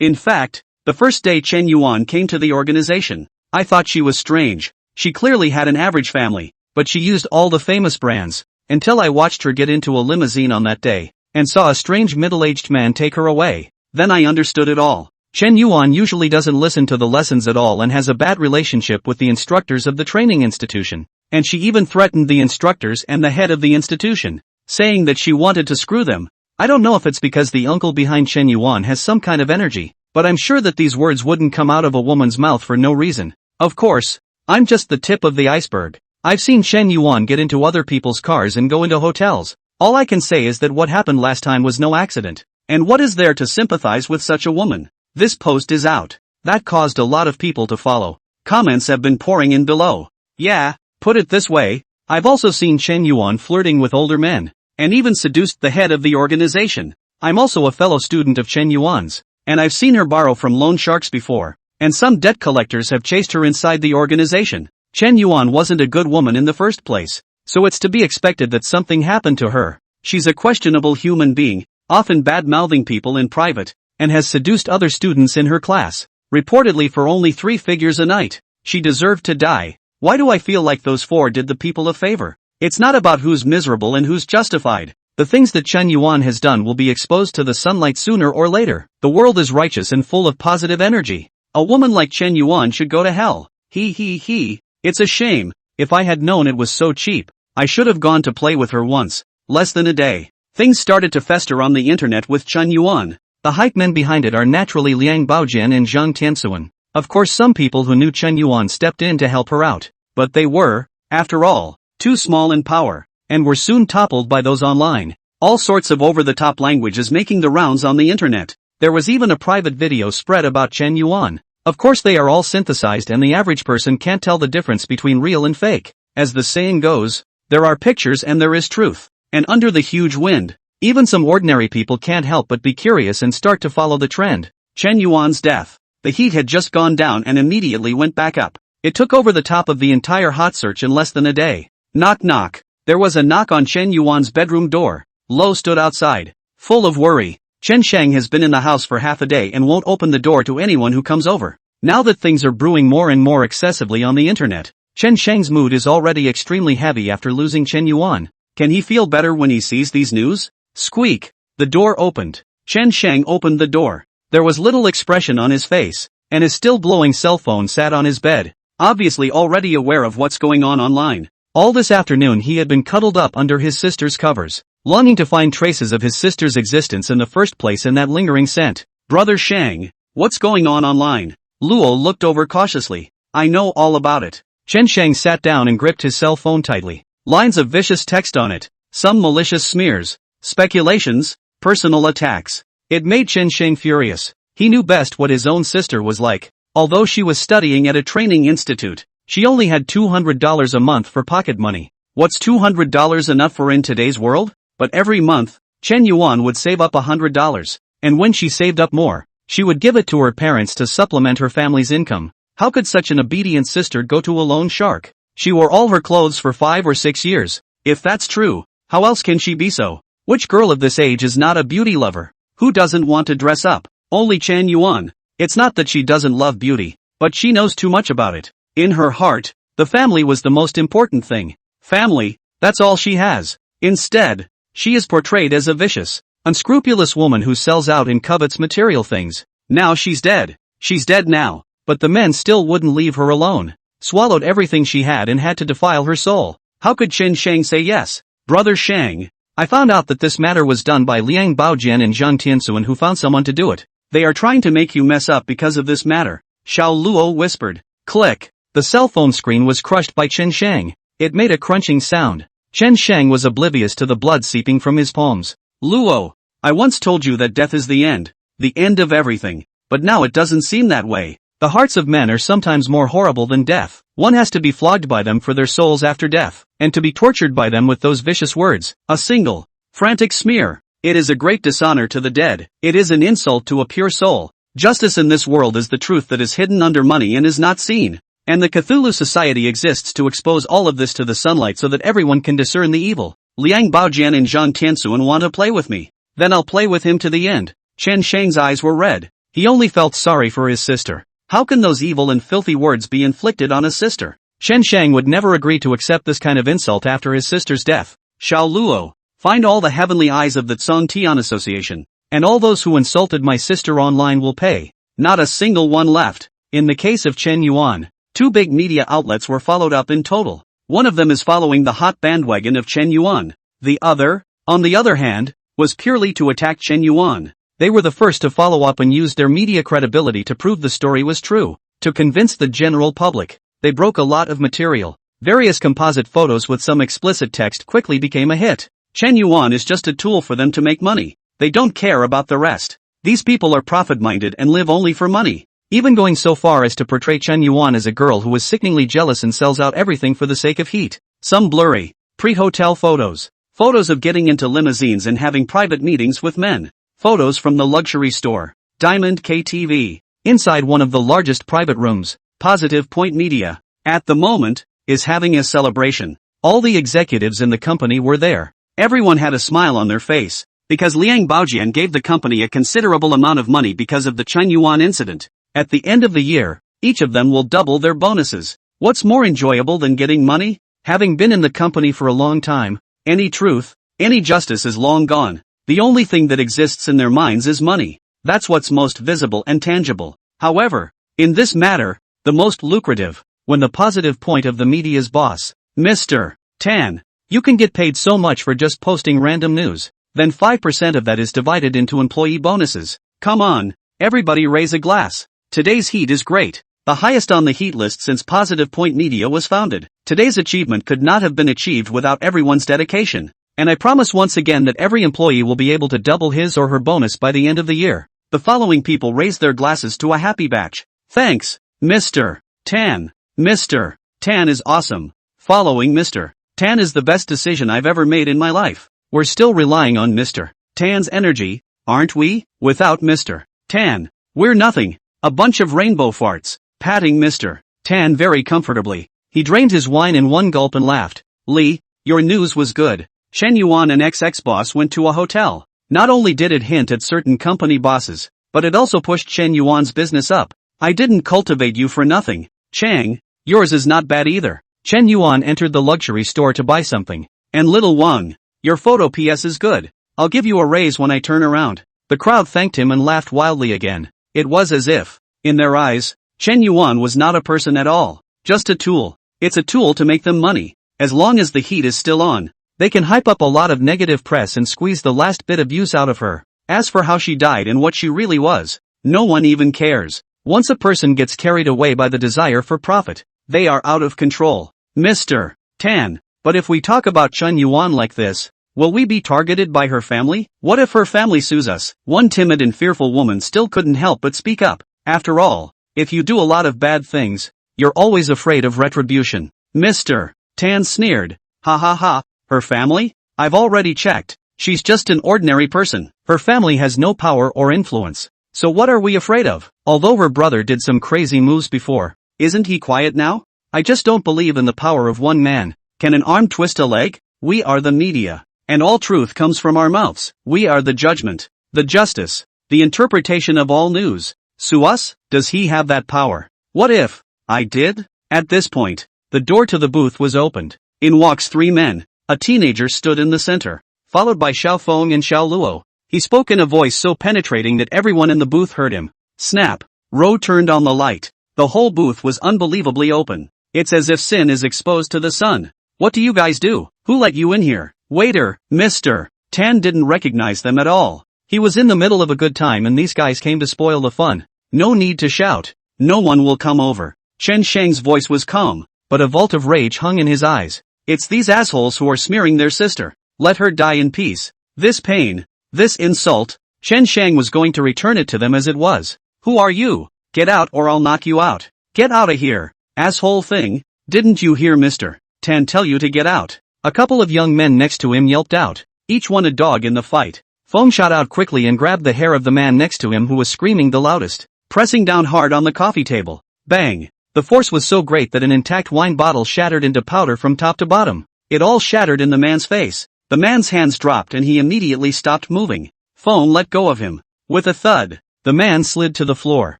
In fact, the first day Chen Yuan came to the organization, I thought she was strange. She clearly had an average family, but she used all the famous brands, until I watched her get into a limousine on that day, and saw a strange middle-aged man take her away. Then I understood it all. Chen Yuan usually doesn't listen to the lessons at all and has a bad relationship with the instructors of the training institution, and she even threatened the instructors and the head of the institution, saying that she wanted to screw them. I don't know if it's because the uncle behind Chen Yuan has some kind of energy, but I'm sure that these words wouldn't come out of a woman's mouth for no reason. Of course, I'm just the tip of the iceberg. I've seen Chen Yuan get into other people's cars and go into hotels. All I can say is that what happened last time was no accident. And what is there to sympathize with such a woman? This post is out. That caused a lot of people to follow. Comments have been pouring in below. Yeah, put it this way, I've also seen Chen Yuan flirting with older men, and even seduced the head of the organization. I'm also a fellow student of Chen Yuan's, and I've seen her borrow from loan sharks before, and some debt collectors have chased her inside the organization. Chen Yuan wasn't a good woman in the first place, so it's to be expected that something happened to her. She's a questionable human being, often bad-mouthing people in private, and has seduced other students in her class, reportedly for only 3 figures a night. She deserved to die. Why do I feel like those 4 did the people a favor? It's not about who's miserable and who's justified. The things that Chen Yuan has done will be exposed to the sunlight sooner or later. The world is righteous and full of positive energy. A woman like Chen Yuan should go to hell. It's a shame. If I had known it was so cheap, I should have gone to play with her once. Less than a day. Things started to fester on the internet with Chen Yuan. The hype men behind it are naturally Liang Baojian and Zhang Tianxuan. Of course some people who knew Chen Yuan stepped in to help her out. But they were, after all, too small in power, and were soon toppled by those online. All sorts of over-the-top language is making the rounds on the internet. There was even a private video spread about Chen Yuan. Of course they are all synthesized and the average person can't tell the difference between real and fake. As the saying goes, there are pictures and there is truth. And under the huge wind, even some ordinary people can't help but be curious and start to follow the trend. Chen Yuan's death. The heat had just gone down and immediately went back up. It took over the top of the entire hot search in less than a day. Knock knock. There was a knock on Chen Yuan's bedroom door. Lo stood outside, full of worry. Chen Sheng has been in the house for half a day and won't open the door to anyone who comes over. Now that things are brewing more and more excessively on the internet, Chen Sheng's mood is already extremely heavy after losing Chen Yuan. Can he feel better when he sees these news? Squeak! The door opened. Chen Sheng opened the door. There was little expression on his face, and his still blowing cell phone sat on his bed, obviously already aware of what's going on online. All this afternoon he had been cuddled up under his sister's covers, longing to find traces of his sister's existence in the first place in that lingering scent. Brother Shang, what's going on online? Luo looked over cautiously. I know all about it. Chen Shang sat down and gripped his cell phone tightly. Lines of vicious text on it, some malicious smears, speculations, personal attacks. It made Chen Shang furious. He knew best what his own sister was like. Although she was studying at a training institute, she only had $200 a month for pocket money. What's $200 enough for in today's world? But every month, Chen Yuan would save up $100, and when she saved up more, she would give it to her parents to supplement her family's income. How could such an obedient sister go to a loan shark? She wore all her clothes for 5 or 6 years. If that's true, how else can she be so? Which girl of this age is not a beauty lover? Who doesn't want to dress up? Only Chen Yuan. It's not that she doesn't love beauty, but she knows too much about it. In her heart, the family was the most important thing. Family, that's all she has. Instead, she is portrayed as a vicious, unscrupulous woman who sells out and covets material things. Now she's dead. She's dead now. But the men still wouldn't leave her alone. Swallowed everything she had and had to defile her soul. How could Chen Shang say yes? Brother Shang, I found out that this matter was done by Liang Baojian and Zhang Tianxuan, who found someone to do it. They are trying to make you mess up because of this matter. Xiao Luo whispered. Click. The cell phone screen was crushed by Chen Shang. It made a crunching sound. Chen Shang was oblivious to the blood seeping from his palms. Luo, I once told you that death is the end of everything. But now it doesn't seem that way. The hearts of men are sometimes more horrible than death. One has to be flogged by them for their souls after death, and to be tortured by them with those vicious words. A single, frantic smear. It is a great dishonor to the dead. It is an insult to a pure soul. Justice in this world is the truth that is hidden under money and is not seen. And the Cthulhu Society exists to expose all of this to the sunlight so that everyone can discern the evil. Liang Baojian and Zhang Tianxuan want to play with me. Then I'll play with him to the end. Chen Shang's eyes were red. He only felt sorry for his sister. How can those evil and filthy words be inflicted on a sister? Chen Shang would never agree to accept this kind of insult after his sister's death. Xiao Luo, find all the heavenly eyes of the Tsong Tian Association, and all those who insulted my sister online will pay. Not a single one left. In the case of Chen Yuan, 2 big media outlets were followed up in total. One of them is following the hot bandwagon of Chen Yuan. The other, on the other hand, was purely to attack Chen Yuan. They were the first to follow up and used their media credibility to prove the story was true. To convince the general public, they broke a lot of material. Various composite photos with some explicit text quickly became a hit. Chen Yuan is just a tool for them to make money. They don't care about the rest. These people are profit-minded and live only for money. Even going so far as to portray Chen Yuan as a girl who is sickeningly jealous and sells out everything for the sake of heat. Some blurry, pre-hotel photos. Photos of getting into limousines and having private meetings with men. Photos from the luxury store, Diamond KTV, inside one of the largest private rooms. Positive Point Media, at the moment, is having a celebration. All the executives in the company were there. Everyone had a smile on their face, because Liang Baojian gave the company a considerable amount of money because of the Chen Yuan incident. At the end of the year, each of them will double their bonuses. What's more enjoyable than getting money? Having been in the company for a long time, any truth, any justice is long gone. The only thing that exists in their minds is money. That's what's most visible and tangible. However, in this matter, the most lucrative, when the positive point of the media's boss, Mr. Tan, you can get paid so much for just posting random news. Then 5% of that is divided into employee bonuses. Come on, everybody raise a glass. Today's heat is great. The highest on the heat list since Positive Point Media was founded. Today's achievement could not have been achieved without everyone's dedication. And I promise once again that every employee will be able to double his or her bonus by the end of the year. The following people raised their glasses to a happy batch. Thanks, Mr. Tan. Mr. Tan is awesome. Following Mr. Tan is the best decision I've ever made in my life. We're still relying on Mr. Tan's energy, aren't we? Without Mr. Tan, we're nothing. A bunch of rainbow farts. Patting Mr. Tan very comfortably. He drained his wine in one gulp and laughed. Li, your news was good. Chen Yuan and ex-boss went to a hotel. Not only did it hint at certain company bosses, but it also pushed Chen Yuan's business up. I didn't cultivate you for nothing. Chang, yours is not bad either. Chen Yuan entered the luxury store to buy something. And little Wang, your photo PS is good. I'll give you a raise when I turn around. The crowd thanked him and laughed wildly again. It was as if In their eyes, Chen Yuan was not a person at all, just a tool. It's a tool to make them money. As long as the heat is still on, they can hype up a lot of negative press and squeeze the last bit of use out of her. As for how she died and what she really was, no one even cares. Once a person gets carried away by the desire for profit, they are out of control. Mr. Tan. But if we talk about Chen Yuan like this, will we be targeted by her family? What if her family sues us? One timid and fearful woman still couldn't help but speak up. After all, if you do a lot of bad things, you're always afraid of retribution. Mr. Tan sneered. Ha ha ha, her family? I've already checked. She's just an ordinary person. Her family has no power or influence. So what are we afraid of? Although her brother did some crazy moves before, isn't he quiet now? I just don't believe in the power of one man. Can an arm twist a leg? We are the media. And all truth comes from our mouths. We are the judgment, the justice, the interpretation of all news. Sue us? Does he have that power? What if I did? At this point, the door to the booth was opened. In walks three men. A teenager stood in the center, followed by Xiao Feng and Xiao Luo. He spoke in a voice so penetrating that everyone in the booth heard him. Snap. Ro turned on the light. The whole booth was unbelievably open. It's as if sin is exposed to the sun. What do you guys do? Who let you in here? Waiter. Mr. Tan didn't recognize them at all. He was in the middle of a good time and these guys came to spoil the fun. No need to shout. No one will come over. Chen Shang's voice was calm, but a vault of rage hung in his eyes. It's these assholes who are smearing their sister. Let her die in peace. This pain, this insult, Chen Shang was going to return it to them as it was. Who are you? Get out or I'll knock you out. Get out of here, asshole thing. Didn't you hear Mr. Tan tell you to get out? A couple of young men next to him yelped out, each one a dog in the fight. Feng shot out quickly and grabbed the hair of the man next to him who was screaming the loudest, pressing down hard on the coffee table. Bang! The force was so great that an intact wine bottle shattered into powder from top to bottom. It all shattered in the man's face. The man's hands dropped and he immediately stopped moving. Feng let go of him. With a thud, the man slid to the floor.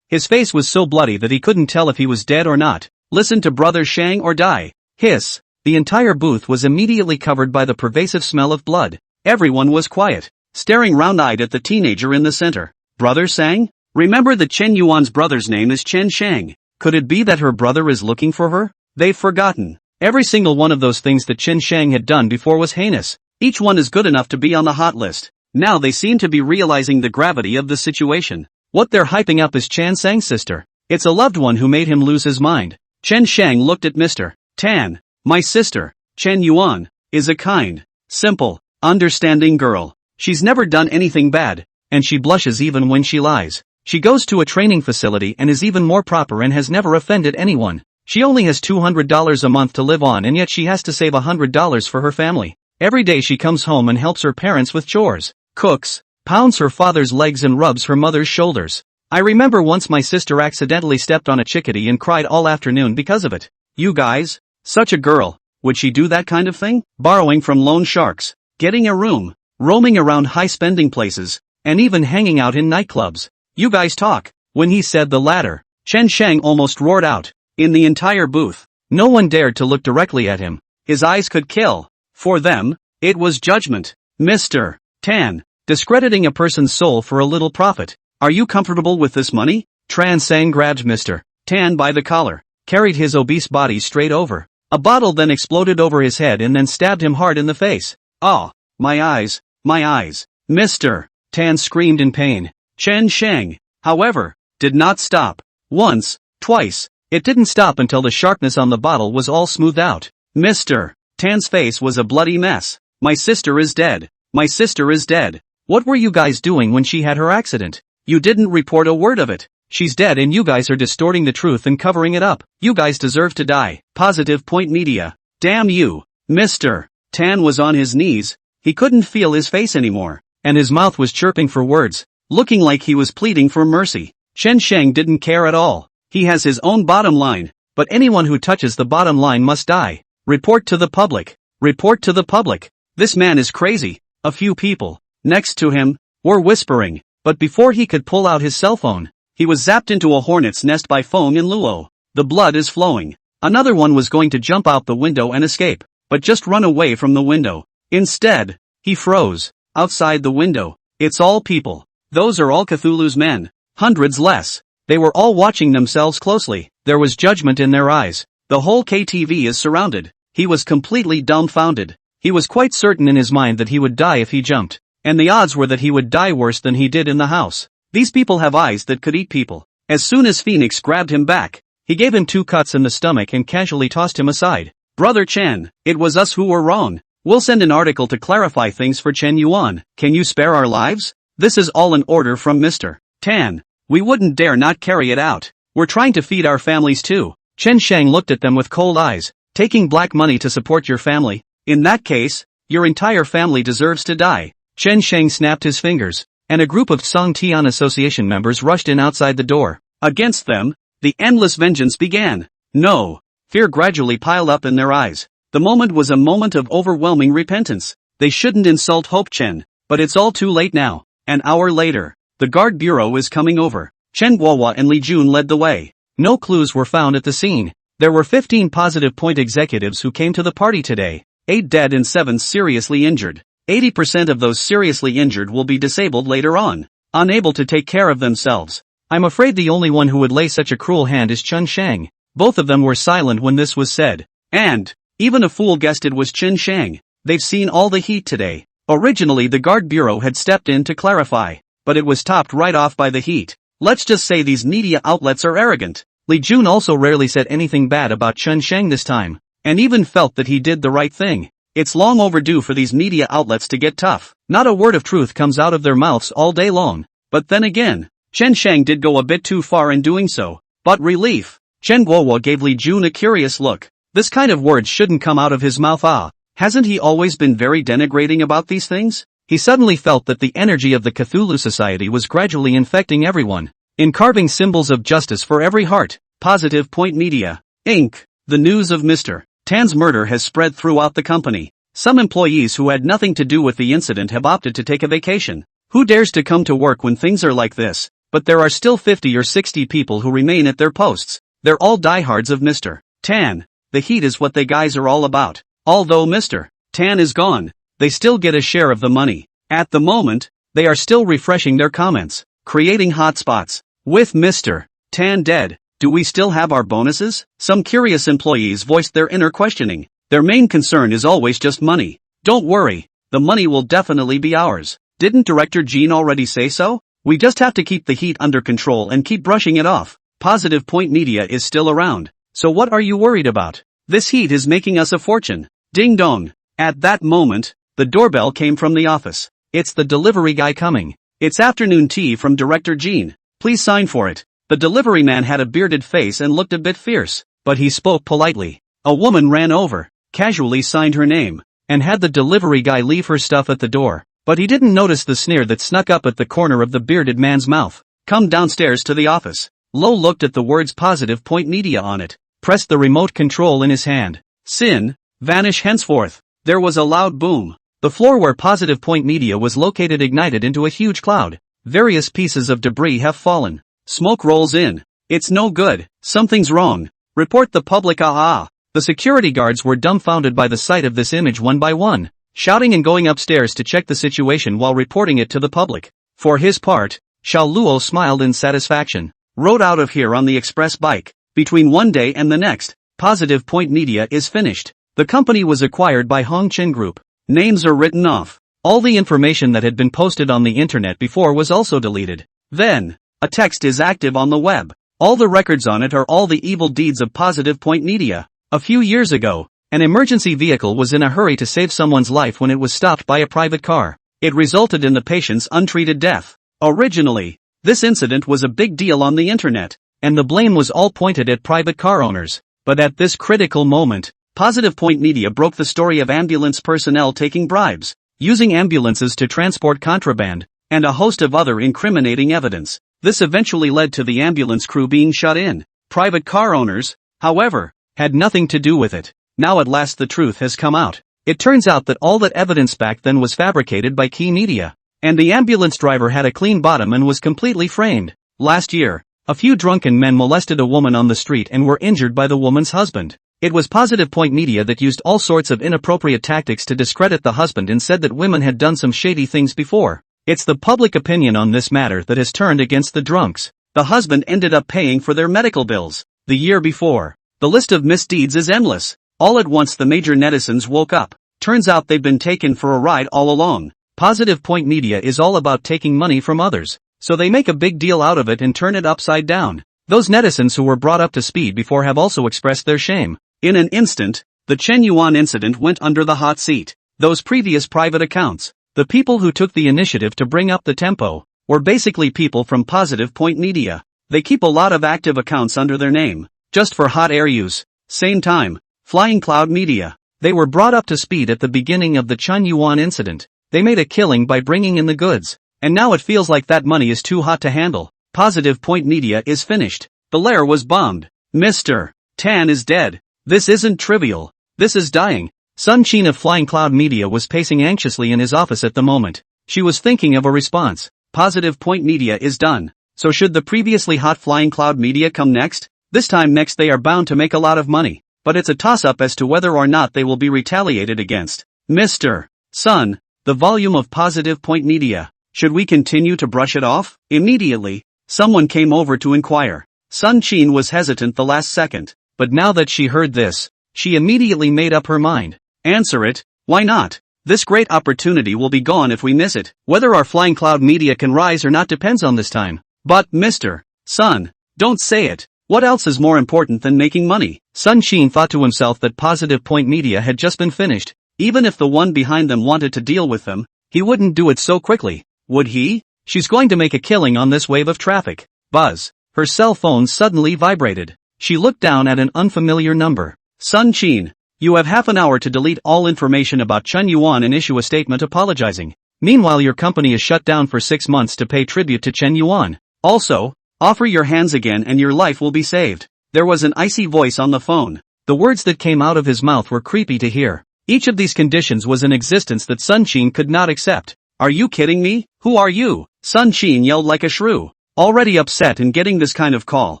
His face was so bloody that he couldn't tell if he was dead or not. Listen to Brother Shang or die. Hiss. The entire booth was immediately covered by the pervasive smell of blood. Everyone was quiet, staring round-eyed at the teenager in the center. Brother Shang? Remember that Chen Yuan's brother's name is Chen Shang. Could it be that her brother is looking for her? They've forgotten. Every single one of those things that Chen Shang had done before was heinous. Each one is good enough to be on the hot list. Now they seem to be realizing the gravity of the situation. What they're hyping up is Chen Shang's sister. It's a loved one who made him lose his mind. Chen Shang looked at Mr. Tan. My sister, Chen Yuan, is a kind, simple, understanding girl. She's never done anything bad, and she blushes even when she lies. She goes to a training facility and is even more proper and has never offended anyone. She only has $200 a month to live on and yet she has to save $100 for her family. Every day she comes home and helps her parents with chores, cooks, pounds her father's legs and rubs her mother's shoulders. I remember once my sister accidentally stepped on a chickadee and cried all afternoon because of it. You guys? Such a girl. Would she do that kind of thing? Borrowing from loan sharks, getting a room, roaming around high-spending places, and even hanging out in nightclubs. You guys talk. When he said the latter, Chen Shang almost roared out. In the entire booth, no one dared to look directly at him. His eyes could kill. For them, it was judgment. Mr. Tan, discrediting a person's soul for a little profit. Are you comfortable with this money? Tran Sang grabbed Mr. Tan by the collar, carried his obese body straight over. A bottle then exploded over his head and then stabbed him hard in the face. Oh, my eyes, my eyes. Mr. Tan screamed in pain. Chen Shang, however, did not stop. Once, twice, it didn't stop until the sharpness on the bottle was all smoothed out. Mr. Tan's face was a bloody mess. My sister is dead. My sister is dead. What were you guys doing when she had her accident? You didn't report a word of it. She's dead and you guys are distorting the truth and covering it up. You guys deserve to die. Positive Point Media. Damn you. Mr. Tan was on his knees. He couldn't feel his face anymore, and his mouth was chirping for words, looking like he was pleading for mercy. Chen Shang didn't care at all. He has his own bottom line, but anyone who touches the bottom line must die. Report to the public. Report to the public. This man is crazy. A few people next to him were whispering, but before he could pull out his cell phone, he was zapped into a hornet's nest by Feng and Luo. The blood is flowing. Another one was going to jump out the window and escape, but just run away from the window. Instead, he froze. Outside the window, it's all people. Those are all Cthulhu's men. Hundreds less. They were all watching themselves closely. There was judgment in their eyes. The whole KTV is surrounded. He was completely dumbfounded. He was quite certain in his mind that he would die if he jumped. And the odds were that he would die worse than he did in the house. These people have eyes that could eat people. As soon as Phoenix grabbed him back, he gave him 2 cuts in the stomach and casually tossed him aside. Brother Chen, it was us who were wrong. We'll send an article to clarify things for Chen Yuan. Can you spare our lives? This is all an order from Mr. Tan. We wouldn't dare not carry it out. We're trying to feed our families too. Chen Shang looked at them with cold eyes. Taking black money to support your family? In that case, your entire family deserves to die. Chen Shang snapped his fingers, and a group of Song Tian Association members rushed in outside the door. Against them, the endless vengeance began. No. Fear gradually piled up in their eyes. The moment was a moment of overwhelming repentance. They shouldn't insult Hope Chen, but it's all too late now. An hour later, the guard bureau is coming over. Chen Guohua and Li Jun led the way. No clues were found at the scene. There were 15 positive point executives who came to the party today. 8 dead and 7 seriously injured. 80% of those seriously injured will be disabled later on, unable to take care of themselves. I'm afraid the only one who would lay such a cruel hand is Chen Shang. Both of them were silent when this was said. And even a fool guessed it was Chen Shang. They've seen all the heat today. Originally the guard bureau had stepped in to clarify, but it was topped right off by the heat. Let's just say these media outlets are arrogant. Li Jun also rarely said anything bad about Chen Shang this time, and even felt that he did the right thing. It's long overdue for these media outlets to get tough. Not a word of truth comes out of their mouths all day long. But then again, Chen Shang did go a bit too far in doing so. But relief. Chen Guohua gave Li Jun a curious look. This kind of words shouldn't come out of his mouth. Hasn't he always been very denigrating about these things? He suddenly felt that the energy of the Cthulhu Society was gradually infecting everyone. In carving symbols of justice for every heart. Positive Point Media, Inc. The news of Mr. Tan's murder has spread throughout the company. Some employees who had nothing to do with the incident have opted to take a vacation. Who dares to come to work when things are like this? But there are still 50 or 60 people who remain at their posts. They're all diehards of Mr. Tan. The heat is what they guys are all about. Although Mr. Tan is gone, they still get a share of the money. At the moment, they are still refreshing their comments, creating hotspots. With Mr. Tan dead, do we still have our bonuses? Some curious employees voiced their inner questioning. Their main concern is always just money. Don't worry, the money will definitely be ours. Didn't Director Jean already say so? We just have to keep the heat under control and keep brushing it off. Positive Point Media is still around. So what are you worried about? This heat is making us a fortune. Ding dong. At that moment, the doorbell came from the office. It's the delivery guy coming. It's afternoon tea from Director Jean. Please sign for it. The delivery man had a bearded face and looked a bit fierce, but he spoke politely. A woman ran over, casually signed her name, and had the delivery guy leave her stuff at the door. But he didn't notice the sneer that snuck up at the corner of the bearded man's mouth. Come downstairs to the office. Lo looked at the words Positive Point Media on it, pressed the remote control in his hand. Sin, vanish henceforth. There was a loud boom. The floor where Positive Point Media was located ignited into a huge cloud. Various pieces of debris have fallen. Smoke rolls in. It's no good. Something's wrong. Report the public. The security guards were dumbfounded by the sight of this image one by one, shouting and going upstairs to check the situation while reporting it to the public. For his part, Xiao Luo smiled in satisfaction. Rode out of here on the express bike. Between one day and the next, Positive Point Media is finished. The company was acquired by Hongqin Group. Names are written off. All the information that had been posted on the internet before was also deleted. Then, a text is active on the web. All the records on it are all the evil deeds of Positive Point Media. A few years ago, an emergency vehicle was in a hurry to save someone's life when it was stopped by a private car. It resulted in the patient's untreated death. Originally, this incident was a big deal on the internet, and the blame was all pointed at private car owners. But at this critical moment, Positive Point Media broke the story of ambulance personnel taking bribes, using ambulances to transport contraband, and a host of other incriminating evidence. This eventually led to the ambulance crew being shut in. Private car owners, however, had nothing to do with it. Now at last the truth has come out. It turns out that all that evidence back then was fabricated by Key Media. And the ambulance driver had a clean bottom and was completely framed. Last year, a few drunken men molested a woman on the street and were injured by the woman's husband. It was Positive Point Media that used all sorts of inappropriate tactics to discredit the husband and said that women had done some shady things before. It's the public opinion on this matter that has turned against the drunks. The husband ended up paying for their medical bills. The year before. The list of misdeeds is endless. All at once the major netizens woke up. Turns out they've been taken for a ride all along. Positive Point Media is all about taking money from others. So they make a big deal out of it and turn it upside down. Those netizens who were brought up to speed before have also expressed their shame. In an instant, the Chen Yuan incident went under the hot seat. Those previous private accounts, the people who took the initiative to bring up the tempo, were basically people from Positive Point Media. They keep a lot of active accounts under their name, just for hot air use. Same time, Flying Cloud Media. They were brought up to speed at the beginning of the Chen Yuan incident. They made a killing by bringing in the goods. And now it feels like that money is too hot to handle. Positive Point Media is finished. The lair was bombed. Mr. Tan is dead. This isn't trivial. This is dying. Sun Qin of Flying Cloud Media was pacing anxiously in his office at the moment. She was thinking of a response. Positive Point Media is done. So should the previously hot Flying Cloud Media come next? This time next they are bound to make a lot of money. But it's a toss-up as to whether or not they will be retaliated against. Mr. Sun, the volume of Positive Point Media. Should we continue to brush it off? Immediately, someone came over to inquire. Sun Qin was hesitant the last second, but now that she heard this, she immediately made up her mind. Answer it, why not? This great opportunity will be gone if we miss it. Whether our Flying Cloud Media can rise or not depends on this time. But, Mr. Sun, don't say it. What else is more important than making money? Sun Qin thought to himself that Positive Point Media had just been finished. Even if the one behind them wanted to deal with them, he wouldn't do it so quickly. Would he? She's going to make a killing on this wave of traffic. Buzz. Her cell phone suddenly vibrated. She looked down at an unfamiliar number. Sun Qin, you have half an hour to delete all information about Chen Yuan and issue a statement apologizing. Meanwhile your company is shut down for 6 months to pay tribute to Chen Yuan. Also, offer your hands again and your life will be saved. There was an icy voice on the phone. The words that came out of his mouth were creepy to hear. Each of these conditions was an existence that Sun Qin could not accept. Are you kidding me? Who are you? Sun Qin yelled like a shrew. Already upset in getting this kind of call.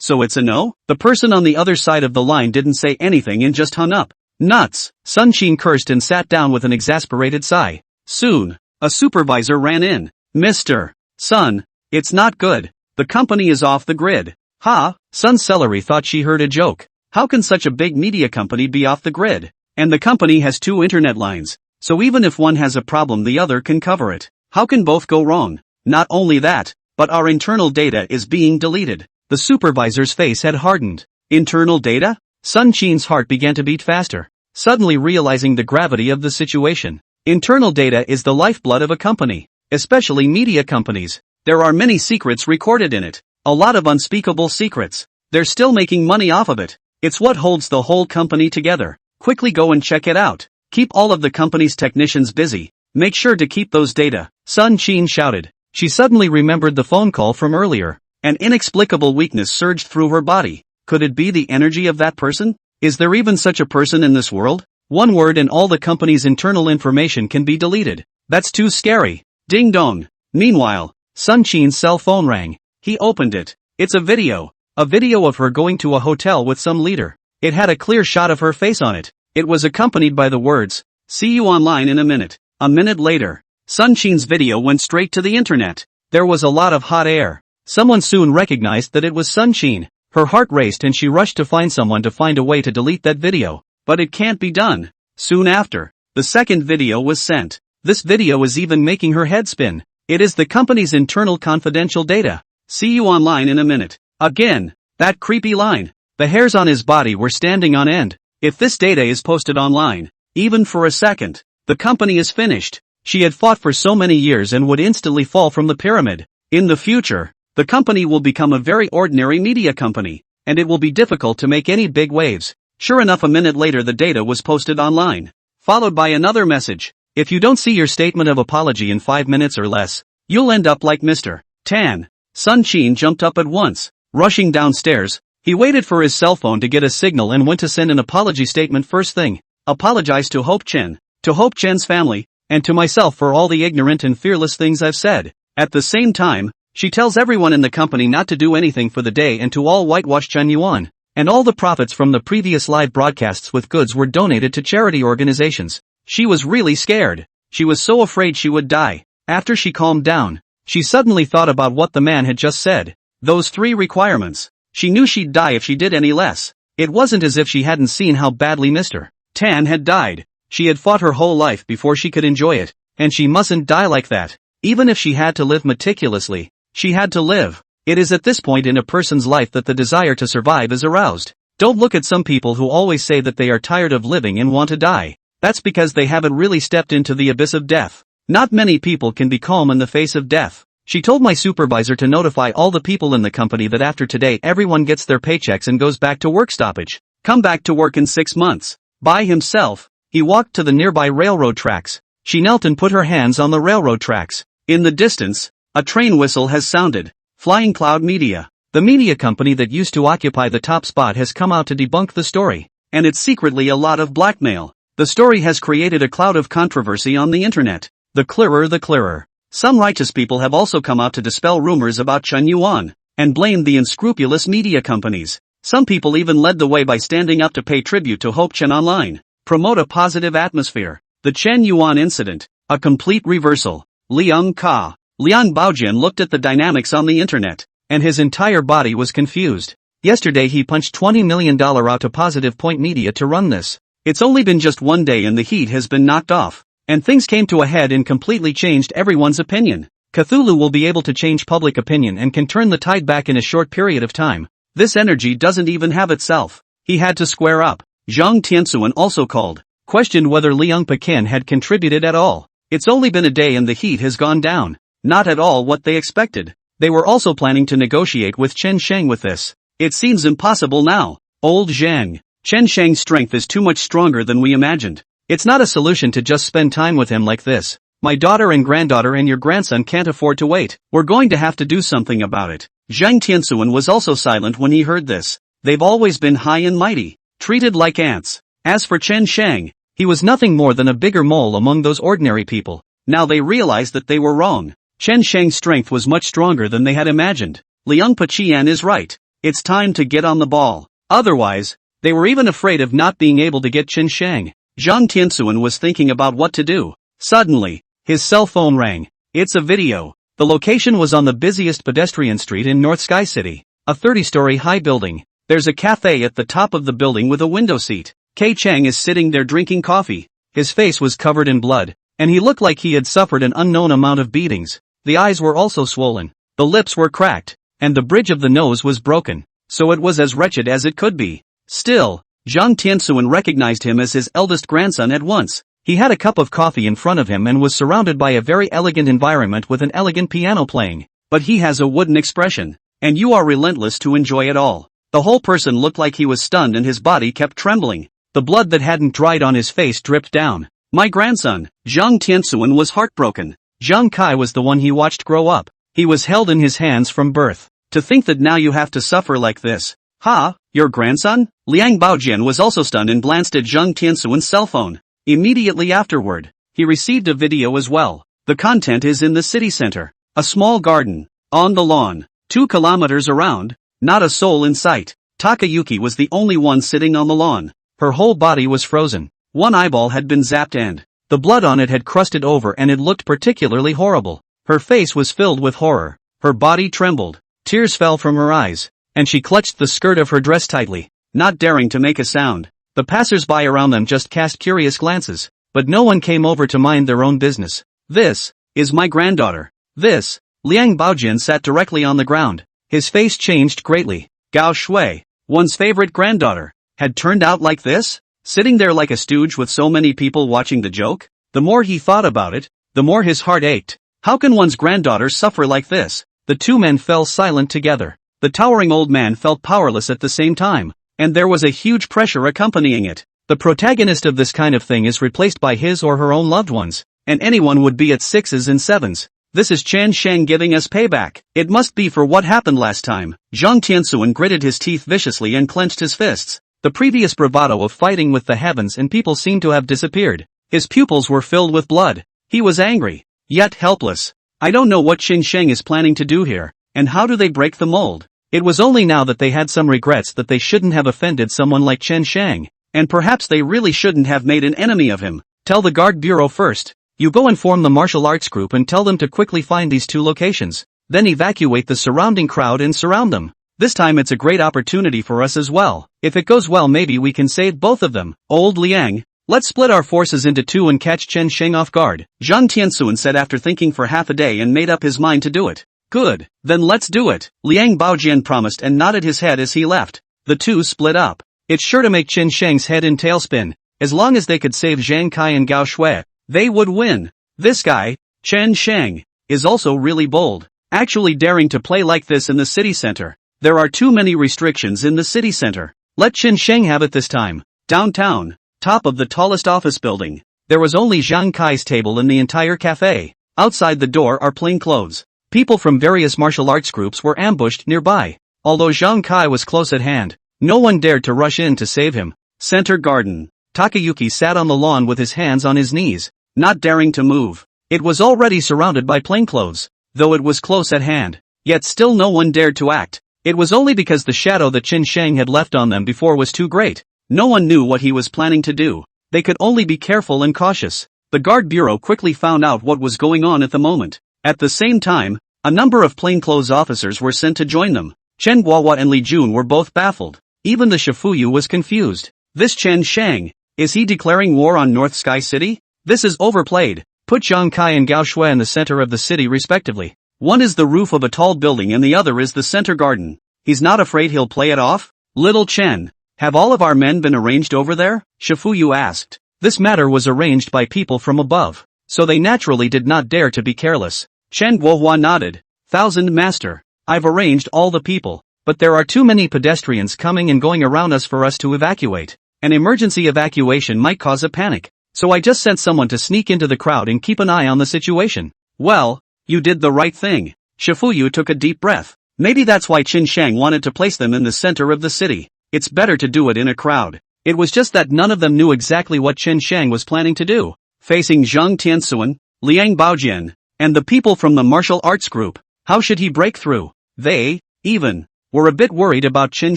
So it's a no? The person on the other side of the line didn't say anything and just hung up. Nuts! Sun Qin cursed and sat down with an exasperated sigh. Soon, a supervisor ran in. Mr. Sun, it's not good. The company is off the grid. Ha! Sun Celery thought she heard a joke. How can such a big media company be off the grid? And the company has 2 internet lines. So even if one has a problem the other can cover it. How can both go wrong? Not only that, but our internal data is being deleted. The supervisor's face had hardened. Internal data? Sun Qin's heart began to beat faster, suddenly realizing the gravity of the situation. Internal data is the lifeblood of a company, especially media companies. There are many secrets recorded in it. A lot of unspeakable secrets. They're still making money off of it. It's what holds the whole company together. Quickly go and check it out. Keep all of the company's technicians busy. Make sure to keep those data. Sun Qin shouted. She suddenly remembered the phone call from earlier. An inexplicable weakness surged through her body. Could it be the energy of that person? Is there even such a person in this world? One word and all the company's internal information can be deleted. That's too scary. Ding dong. Meanwhile, Sun Qin's cell phone rang. He opened it. It's a video. A video of her going to a hotel with some leader. It had a clear shot of her face on it. It was accompanied by the words, "See you online in a minute." A minute later, Sun Qin's video went straight to the internet. There was a lot of hot air. Someone soon recognized that it was Sun Qin. Her heart raced and she rushed to find someone to find a way to delete that video. But it can't be done. Soon after, the second video was sent. This video is even making her head spin. It is the company's internal confidential data. "See you online in a minute." Again, that creepy line. The hairs on his body were standing on end. If this data is posted online, even for a second, the company is finished. She had fought for so many years and would instantly fall from the pyramid. In the future, the company will become a very ordinary media company, and it will be difficult to make any big waves. Sure enough, a minute later the data was posted online, followed by another message. If you don't see your statement of apology in 5 minutes or less, you'll end up like Mr. Tan. Sun Qin jumped up at once. Rushing downstairs, he waited for his cell phone to get a signal and went to send an apology statement first thing. Apologize to Hope Chen, to Hope Chen's family, and to myself for all the ignorant and fearless things I've said. At the same time, she tells everyone in the company not to do anything for the day and to all whitewash Chen Yuan. And all the profits from the previous live broadcasts with goods were donated to charity organizations. She was really scared. She was so afraid she would die. After she calmed down, she suddenly thought about what the man had just said. Those 3 requirements. She knew she'd die if she did any less. It wasn't as if she hadn't seen how badly Mr. Tan had died. She had fought her whole life before she could enjoy it, and she mustn't die like that. Even if she had to live meticulously, she had to live. It is at this point in a person's life that the desire to survive is aroused. Don't look at some people who always say that they are tired of living and want to die. That's because they haven't really stepped into the abyss of death. Not many people can be calm in the face of death. She told my supervisor to notify all the people in the company that after today everyone gets their paychecks and goes back to work stoppage. Come back to work in 6 months. By himself, he walked to the nearby railroad tracks. She knelt and put her hands on the railroad tracks. In the distance, a train whistle has sounded. Flying Cloud Media. The media company that used to occupy the top spot has come out to debunk the story. And it's secretly a lot of blackmail. The story has created a cloud of controversy on the internet. The clearer the clearer. Some righteous people have also come out to dispel rumors about Chen Yuan, and blamed the unscrupulous media companies. Some people even led the way by standing up to pay tribute to Hope Chen online. Promote a positive atmosphere. The Chen Yuan incident. A complete reversal. Liang Baojian looked at the dynamics on the internet, and his entire body was confused. Yesterday he punched $20 million out to Positive Point Media to run this. It's only been just one day and the heat has been knocked off. And things came to a head and completely changed everyone's opinion. Cthulhu will be able to change public opinion and can turn the tide back in a short period of time. This energy doesn't even have itself. He had to square up. Zhang Tianxuan also called, questioned whether Liang Pekin had contributed at all. It's only been a day and the heat has gone down. Not at all what they expected. They were also planning to negotiate with Chen Sheng with this. It seems impossible now. Old Zhang. Chen Sheng's strength is too much stronger than we imagined. It's not a solution to just spend time with him like this. My daughter and granddaughter and your grandson can't afford to wait. We're going to have to do something about it. Zhang Tianxuan was also silent when he heard this. They've always been high and mighty, treated like ants. As for Chen Sheng, he was nothing more than a bigger mole among those ordinary people. Now they realized that they were wrong. Chen Sheng's strength was much stronger than they had imagined. Liang Peqian is right. It's time to get on the ball. Otherwise, they were even afraid of not being able to get Chen Sheng. Zhang Tianxuan was thinking about what to do. Suddenly, his cell phone rang. It's a video. The location was on the busiest pedestrian street in North Sky City, a 30-story high building. There's a cafe at the top of the building with a window seat. Kei Cheng is sitting there drinking coffee. His face was covered in blood, and he looked like he had suffered an unknown amount of beatings. The eyes were also swollen. The lips were cracked, and the bridge of the nose was broken. So it was as wretched as it could be. Still, Zhang Tianxuan recognized him as his eldest grandson at once. He had a cup of coffee in front of him and was surrounded by a very elegant environment with an elegant piano playing. But he has a wooden expression, and you are relentless to enjoy it all. The whole person looked like he was stunned and his body kept trembling. The blood that hadn't dried on his face dripped down. My grandson, Zhang Tianxuan, was heartbroken. Zhang Kai was the one he watched grow up. He was held in his hands from birth. To think that now you have to suffer like this. Ha, your grandson? Liang Baojian was also stunned and glanced at Zhang Tianxuan's cell phone. Immediately afterward, he received a video as well. The content is in the city center. A small garden. On the lawn. 2 kilometers around. Not a soul in sight. Takayuki was the only one sitting on the lawn. Her whole body was frozen. One eyeball had been zapped and the blood on it had crusted over and it looked particularly horrible. Her face was filled with horror. Her body trembled. Tears fell from her eyes, and she clutched the skirt of her dress tightly, not daring to make a sound. The passers-by around them just cast curious glances, but no one came over to mind their own business. This is my granddaughter. This. Liang Baojian sat directly on the ground. His face changed greatly. Gao Shui, one's favorite granddaughter, had turned out like this? Sitting there like a stooge with so many people watching the joke? The more he thought about it, the more his heart ached. How can one's granddaughter suffer like this? The 2 men fell silent together. The towering old man felt powerless at the same time, and there was a huge pressure accompanying it. The protagonist of this kind of thing is replaced by his or her own loved ones, and anyone would be at 6s and 7s. This is Chen Sheng giving us payback. It must be for what happened last time. Zhang Tianxuan gritted his teeth viciously and clenched his fists. The previous bravado of fighting with the heavens and people seemed to have disappeared. His pupils were filled with blood. He was angry, yet helpless. I don't know what Chen Sheng is planning to do here, and how do they break the mold? It was only now that they had some regrets that they shouldn't have offended someone like Chen Sheng, and perhaps they really shouldn't have made an enemy of him. Tell the guard bureau first. You go and form the martial arts group and tell them to quickly find these 2 locations. then evacuate the surrounding crowd and surround them. This time it's a great opportunity for us as well. If it goes well, maybe we can save both of them. Old Liang, let's split our forces into two and catch Chen Sheng off guard, Zhang Tianxuan said after thinking for half a day and made up his mind to do it. Good, then let's do it, Liang Baojian promised and nodded his head as he left. The two split up. It's sure to make Chen Sheng's head in tailspin. As long as they could save Zhang Kai and Gao Shui, they would win. This guy, Chen Sheng, is also really bold, actually daring to play like this in the city center. There are too many restrictions in the city center. Let Chen Sheng have it this time. Downtown, top of the tallest office building, there was only Zhang Kai's table in the entire cafe. Outside the door are plainclothes. People from various martial arts groups were ambushed nearby. Although Zhang Kai was close at hand, no one dared to rush in to save him. Center garden. Takayuki sat on the lawn with his hands on his knees, not daring to move. It was already surrounded by plainclothes, though it was close at hand. Yet still no one dared to act. It was only because the shadow that Chen Sheng had left on them before was too great. No one knew what he was planning to do. They could only be careful and cautious. The guard bureau quickly found out what was going on at the moment. At the same time, a number of plainclothes officers were sent to join them. Chen Guohua and Li Jun were both baffled. Even the Shifuyu was confused. This Chen Sheng, is he declaring war on North Sky City? This is overplayed. Put Zhang Kai and Gao Shui in the center of the city respectively. One is the roof of a tall building and the other is the center garden. He's not afraid he'll play it off? Little Chen, have all of our men been arranged over there? Shifuyu asked. This matter was arranged by people from above, so they naturally did not dare to be careless. Chen Guohua nodded. Thousand Master, I've arranged all the people, but there are too many pedestrians coming and going around us for us to evacuate. An emergency evacuation might cause a panic, so I just sent someone to sneak into the crowd and keep an eye on the situation. Well, you did the right thing. Shifuyu took a deep breath. Maybe that's why Chen Sheng wanted to place them in the center of the city. It's better to do it in a crowd. It was just that none of them knew exactly what Chen Sheng was planning to do. Facing Zhang Tianxuan, Liang Baojian, and the people from the martial arts group, how should he break through? They, even, were a bit worried about Chen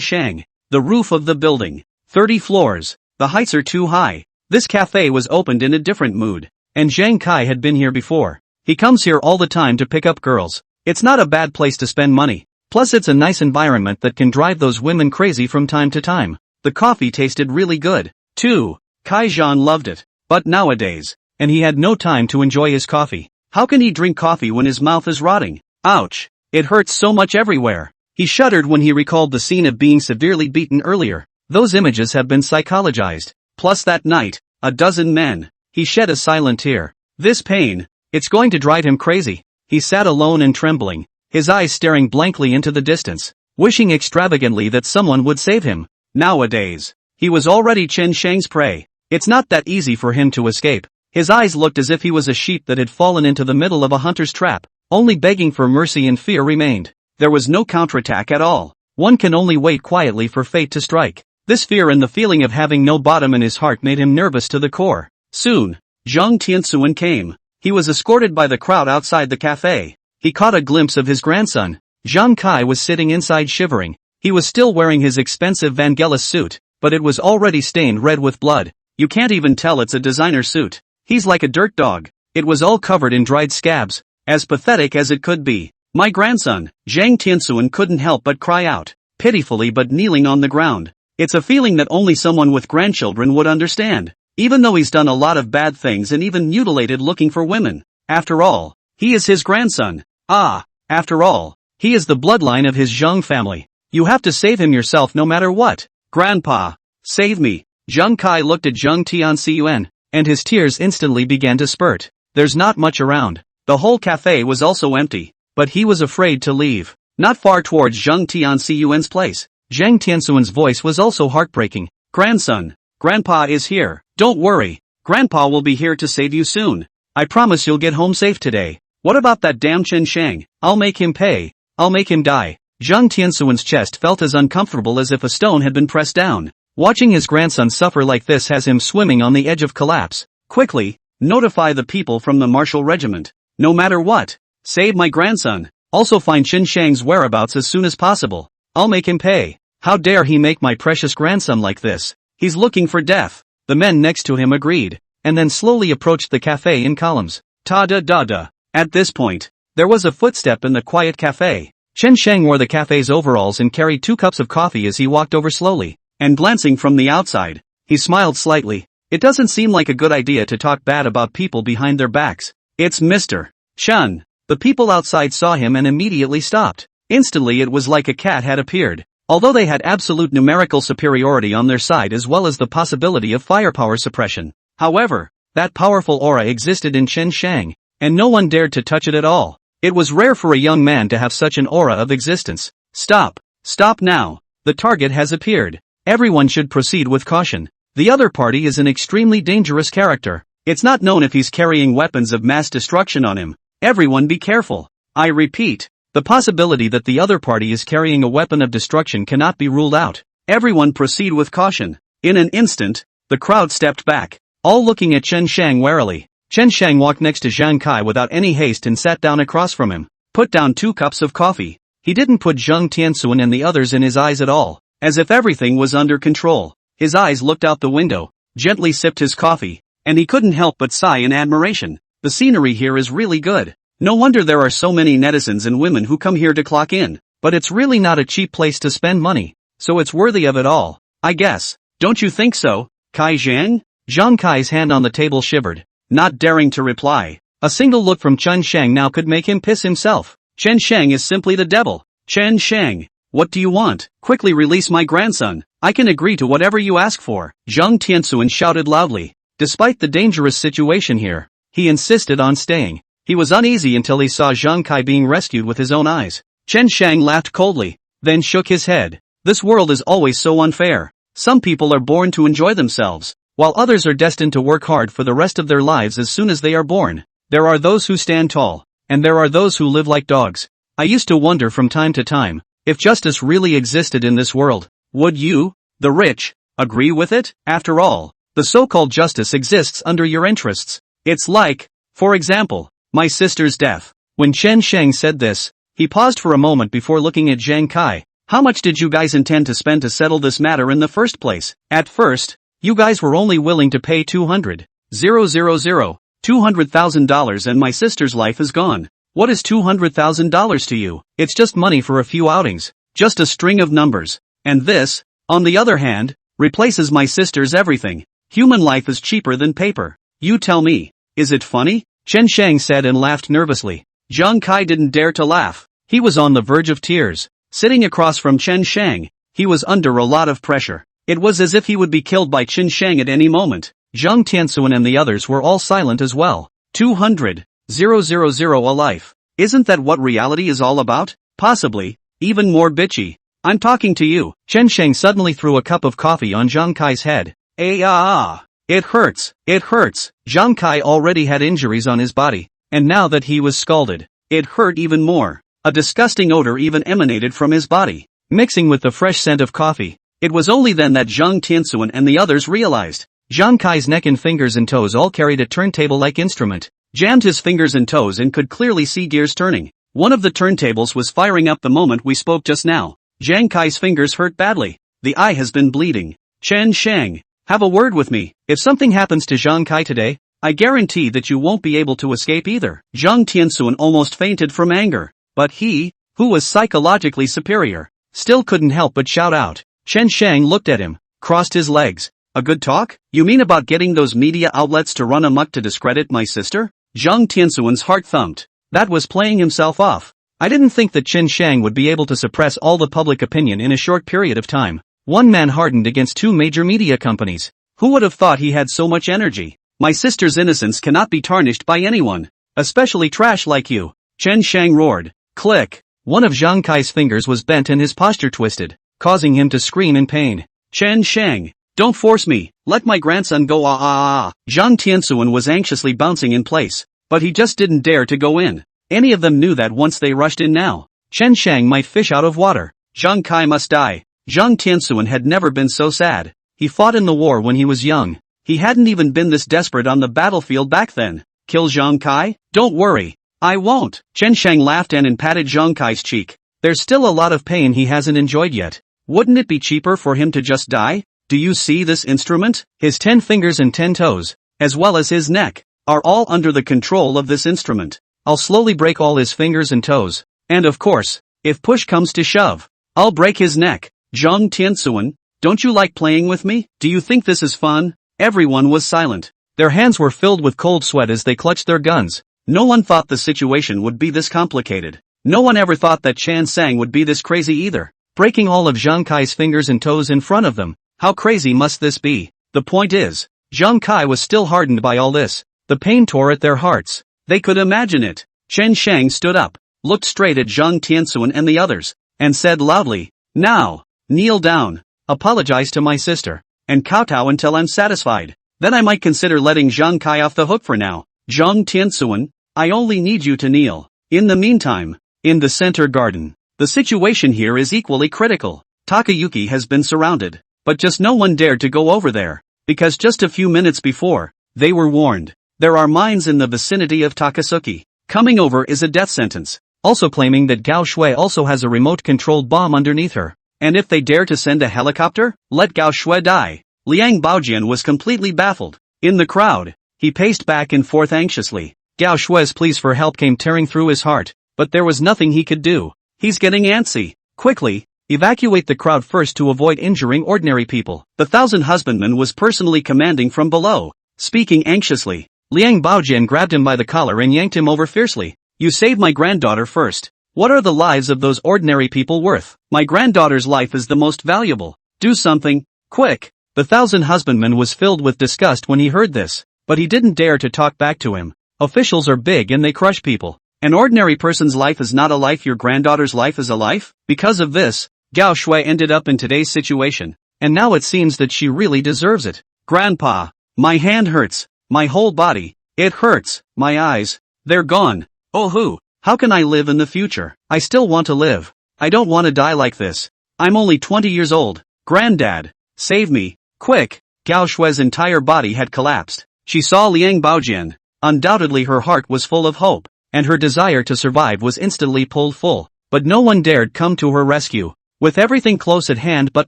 Sheng. The roof of the building, 30 floors, the heights are too high. This cafe was opened in a different mood, and Zhang Kai had been here before. He comes here all the time to pick up girls. It's not a bad place to spend money. Plus it's a nice environment that can drive those women crazy from time to time. The coffee tasted really good, too. Kai Zhan loved it. But nowadays, and he had no time to enjoy his coffee. How can he drink coffee when his mouth is rotting? Ouch! It hurts so much everywhere. He shuddered when he recalled the scene of being severely beaten earlier. Those images have been psychologized. Plus that night, a dozen men. He shed a silent tear. This pain, it's going to drive him crazy. He sat alone and trembling, his eyes staring blankly into the distance, wishing extravagantly that someone would save him. Nowadays, he was already Chen Sheng's prey. It's not that easy for him to escape. His eyes looked as if he was a sheep that had fallen into the middle of a hunter's trap. Only begging for mercy and fear remained. There was no counterattack at all. One can only wait quietly for fate to strike. This fear and the feeling of having no bottom in his heart made him nervous to the core. Soon, Zhang Tianxuan came. He was escorted by the crowd outside the cafe. He caught a glimpse of his grandson. Zhang Kai was sitting inside shivering. He was still wearing his expensive Vangelis suit, but it was already stained red with blood. You can't even tell it's a designer suit. He's like a dirt dog. It was all covered in dried scabs, as pathetic as it could be. My grandson, Zhang Tianxuan couldn't help but cry out, pitifully but kneeling on the ground. It's a feeling that only someone with grandchildren would understand. Even though he's done a lot of bad things and even mutilated looking for women. After all, he is his grandson. After all, he is the bloodline of his Zhang family. You have to save him yourself no matter what. Grandpa, save me. Zhang Kai looked at Zhang Tianxuan, and his tears instantly began to spurt. There's not much around. The whole cafe was also empty, but he was afraid to leave. Not far towards Zhang Tianxuan's place, Zhang Tianxuan's voice was also heartbreaking. Grandson, Grandpa is here. Don't worry, Grandpa will be here to save you soon. I promise you'll get home safe today. What about that damn Chen Sheng? I'll make him pay. I'll make him die. Zhang Tianxuan's chest felt as uncomfortable as if a stone had been pressed down. Watching his grandson suffer like this has him swimming on the edge of collapse. Quickly, notify the people from the martial regiment. No matter what, save my grandson. Also find Chen Sheng's whereabouts as soon as possible. I'll make him pay. How dare he make my precious grandson like this? He's looking for death. The men next to him agreed, and then slowly approached the cafe in columns. Ta-da-da-da. At this point, There was a footstep in the quiet cafe. Chen Sheng wore the cafe's overalls and carried 2 cups of coffee as he walked over slowly, and glancing from the outside, he smiled slightly. It doesn't seem like a good idea to talk bad about people behind their backs. It's Mr. Chen. The people outside saw him and immediately stopped. Instantly it was like a cat had appeared. Although they had absolute numerical superiority on their side as well as the possibility of firepower suppression. However, that powerful aura existed in Chen Shang, and no one dared to touch it at all. It was rare for a young man to have such an aura of existence. Stop. Stop now. The target has appeared. Everyone should proceed with caution. The other party is an extremely dangerous character. It's not known if he's carrying weapons of mass destruction on him. Everyone be careful. I repeat, the possibility that the other party is carrying a weapon of destruction cannot be ruled out. Everyone proceed with caution. In an instant, the crowd stepped back, all looking at Chen Shang warily. Chen Shang walked next to Zhang Kai without any haste and sat down across from him. Put down 2 cups of coffee. He didn't put Zheng Tianxuan and the others in his eyes at all, as if everything was under control. His eyes looked out the window, gently sipped his coffee, and he couldn't help but sigh in admiration. The scenery here is really good. No wonder there are so many netizens and women who come here to clock in. But it's really not a cheap place to spend money, so it's worthy of it all, I guess. Don't you think so, Kai Zhang? Zhang Kai's hand on the table shivered, not daring to reply. A single look from Chen Shang now could make him piss himself. Chen Shang is simply the devil. Chen Shang, what do you want? Quickly release my grandson. I can agree to whatever you ask for. Zheng Tianxuan shouted loudly. Despite the dangerous situation here, he insisted on staying. He was uneasy until he saw Zhang Kai being rescued with his own eyes. Chen Shang laughed coldly, then shook his head. This world is always so unfair. Some people are born to enjoy themselves, while others are destined to work hard for the rest of their lives as soon as they are born. There are those who stand tall, and there are those who live like dogs. I used to wonder from time to time, if justice really existed in this world. Would you, the rich, agree with it? After all, the so-called justice exists under your interests. It's like, for example, my sister's death. When Chen Shang said this, he paused for a moment before looking at Zhang Kai. How much did you guys intend to spend to settle this matter in the first place? At first, you guys were only willing to pay $200,000 and my sister's life is gone. What is $200,000 to you? It's just money for a few outings, just a string of numbers. And this, on the other hand, replaces my sister's everything. Human life is cheaper than paper. You tell me, is it funny? Chen Shang said and laughed nervously. Zhang Kai didn't dare to laugh. He was on the verge of tears. Sitting across from Chen Shang, he was under a lot of pressure. It was as if he would be killed by Chen Shang at any moment. Zheng Tianxuan and the others were all silent as well. 200,000 a life. Isn't that what reality is all about? Possibly, even more bitchy. I'm talking to you. Chen Shang suddenly threw a cup of coffee on Zhang Kai's head. It hurts. It hurts. Zhang Kai already had injuries on his body, and now that he was scalded, it hurt even more. A disgusting odor even emanated from his body, mixing with the fresh scent of coffee. It was only then that Zheng Tianxuan and the others realized. Zhang Kai's neck and fingers and toes all carried a turntable-like instrument. Jammed his fingers and toes and could clearly see gears turning. One of the turntables was firing up the moment we spoke just now. Zhang Kai's fingers hurt badly. The eye has been bleeding. Chen Shang, have a word with me. If something happens to Zhang Kai today, I guarantee that you won't be able to escape either. Zheng Tianxuan almost fainted from anger. But he, who was psychologically superior, still couldn't help but shout out. Chen Shang looked at him, crossed his legs. A good talk? You mean about getting those media outlets to run amok to discredit my sister? Zheng Tianxuan's heart thumped. That was playing himself off. I didn't think that Chen Shang would be able to suppress all the public opinion in a short period of time. One man hardened against 2 major media companies. Who would have thought he had so much energy? My sister's innocence cannot be tarnished by anyone, especially trash like you. Chen Shang roared. Click. One of Zhang Kai's fingers was bent and his posture twisted, causing him to scream in pain. Chen Shang, don't force me, let my grandson go. Zheng Tianxuan was anxiously bouncing in place, but he just didn't dare to go in. Any of them knew that once they rushed in now, Chen Shang might fish out of water. Zhang Kai must die. Zheng Tianxuan had never been so sad. He fought in the war when he was young. He hadn't even been this desperate on the battlefield back then. Kill Zhang Kai? Don't worry. I won't. Chen Shang laughed and patted Zhang Kai's cheek. There's still a lot of pain he hasn't enjoyed yet. Wouldn't it be cheaper for him to just die? Do you see this instrument? His 10 fingers and 10 toes, as well as his neck, are all under the control of this instrument. I'll slowly break all his fingers and toes. And of course, if push comes to shove, I'll break his neck. Zhang Tianxuan, don't you like playing with me? Do you think this is fun? Everyone was silent. Their hands were filled with cold sweat as they clutched their guns. No one thought the situation would be this complicated. No one ever thought that Chan Sang would be this crazy either. Breaking all of Zhang Kai's fingers and toes in front of them. How crazy must this be? The point is, Zhang Kai was still hardened by all this. The pain tore at their hearts. They could imagine it. Chen Shang stood up, looked straight at Zhang Tianxuan and the others, and said loudly, "Now, kneel down, apologize to my sister, and kowtow until I'm satisfied. Then I might consider letting Zhang Kai off the hook for now. Zhang Tianxuan, I only need you to kneel." In the meantime, in the center garden, the situation here is equally critical. Takayuki has been surrounded, but just no one dared to go over there, because just a few minutes before, they were warned. There are mines in the vicinity of Takasuki. Coming over is a death sentence. Also claiming that Gao Shui also has a remote-controlled bomb underneath her. And if they dare to send a helicopter, let Gao Shui die. Liang Baojian was completely baffled. In the crowd, he paced back and forth anxiously. Gao Shui's pleas for help came tearing through his heart, but there was nothing he could do. He's getting antsy. Quickly, evacuate the crowd first to avoid injuring ordinary people. The Thousand Husbandman was personally commanding from below, speaking anxiously. Liang Baojian grabbed him by the collar and yanked him over fiercely. "You saved my granddaughter first. What are the lives of those ordinary people worth? My granddaughter's life is the most valuable. Do something, quick." The Thousand Husbandman was filled with disgust when he heard this, but he didn't dare to talk back to him. Officials are big and they crush people. An ordinary person's life is not a life. Your granddaughter's life is a life? Because of this, Gao Shui ended up in today's situation, and now it seems that she really deserves it. "Grandpa, my hand hurts. My whole body, it hurts. My eyes, they're gone. Oh how can I live in the future? I still want to live. I don't want to die like this. I'm only 20 years old. Granddad, save me, quick." Gao Shui's entire body had collapsed. She saw Liang Baojian. Undoubtedly her heart was full of hope, and her desire to survive was instantly pulled full. But no one dared come to her rescue. With everything close at hand but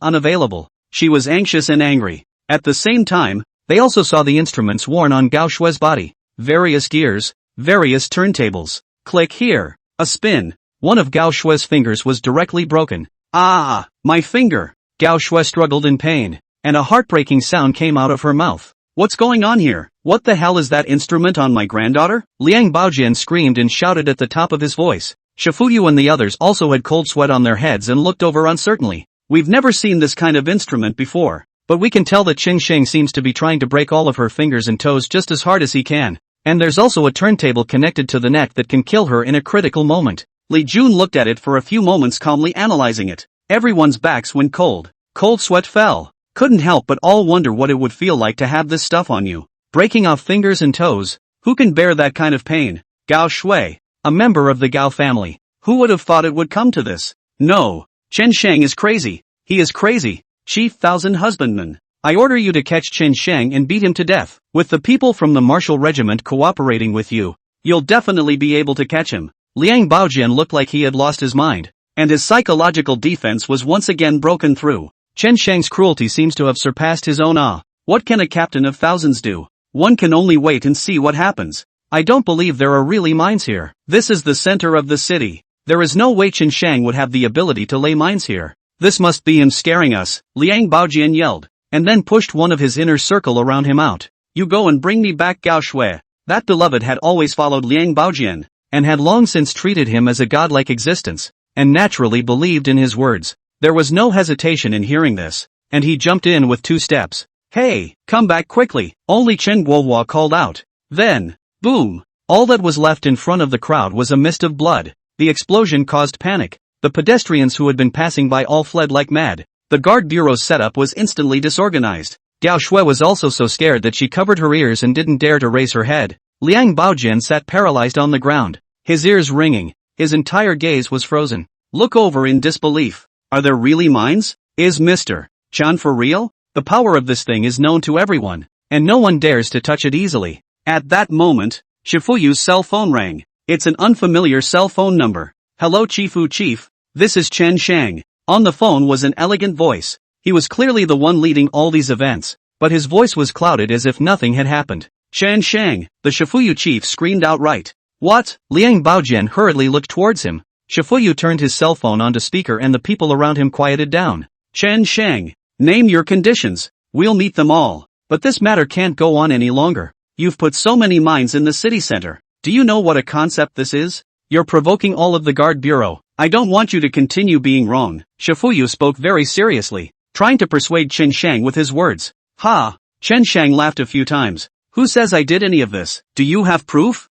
unavailable, she was anxious and angry. At the same time, they also saw the instruments worn on Gao Shui's body. Various gears, various turntables. Click here. A spin. One of Gao Shui's fingers was directly broken. "Ah, my finger." Gao Shui struggled in pain, and a heartbreaking sound came out of her mouth. "What's going on here? What the hell is that instrument on my granddaughter?" Liang Baojian screamed and shouted at the top of his voice. Shifuyu and the others also had cold sweat on their heads and looked over uncertainly. "We've never seen this kind of instrument before. But we can tell that Qing Sheng seems to be trying to break all of her fingers and toes just as hard as he can. And there's also a turntable connected to the neck that can kill her in a critical moment." Li Jun looked at it for a few moments, calmly analyzing it. Everyone's backs went cold. Cold sweat fell. Couldn't help but all wonder what it would feel like to have this stuff on you. Breaking off fingers and toes. Who can bear that kind of pain? Gao Shui, a member of the Gao family. Who would have thought it would come to this? No. Chen Sheng is crazy. He is crazy. Chief Thousand Husbandman, I order you to catch Chen Sheng and beat him to death. With the people from the martial regiment cooperating with you, you'll definitely be able to catch him. Liang Baojian looked like he had lost his mind, and his psychological defense was once again broken through. Chen Sheng's cruelty seems to have surpassed his own awe. What can a captain of thousands do? One can only wait and see what happens. I don't believe there are really mines here. This is the center of the city. There is no way Chen Sheng would have the ability to lay mines here. This must be him scaring us, Liang Baojian yelled, and then pushed one of his inner circle around him out. "You go and bring me back Gao Shui." That beloved had always followed Liang Baojian, and had long since treated him as a godlike existence, and naturally believed in his words. There was no hesitation in hearing this, and he jumped in with 2 steps. "Hey, come back quickly," only Chen Guohua called out. Then, boom! All that was left in front of the crowd was a mist of blood. The explosion caused panic. The pedestrians who had been passing by all fled like mad. The guard bureau's setup was instantly disorganized. Gao Shui was also so scared that she covered her ears and didn't dare to raise her head. Liang Baojian sat paralyzed on the ground, his ears ringing, his entire gaze was frozen. Look over in disbelief. Are there really mines? Is Mr. Chan for real? The power of this thing is known to everyone, and no one dares to touch it easily. At that moment, Shifuyu's cell phone rang. It's an unfamiliar cell phone number. "Hello Chief, this is Chen Sheng." On the phone was an elegant voice. He was clearly the one leading all these events, but his voice was clouded as if nothing had happened. "Chen Sheng," the Shifuyu chief screamed outright. What? Liang Baojian hurriedly looked towards him. Shifuyu turned his cell phone onto speaker and the people around him quieted down. Chen Shang, name your conditions. We'll meet them all. But this matter can't go on any longer. You've put so many mines in the city center. Do you know what a concept this is? You're provoking all of the guard bureau. I don't want you to continue being wrong. Shifuyu spoke very seriously, trying to persuade Chen Shang with his words. Ha! Chen Shang laughed a few times. Who says I did any of this? Do you have proof?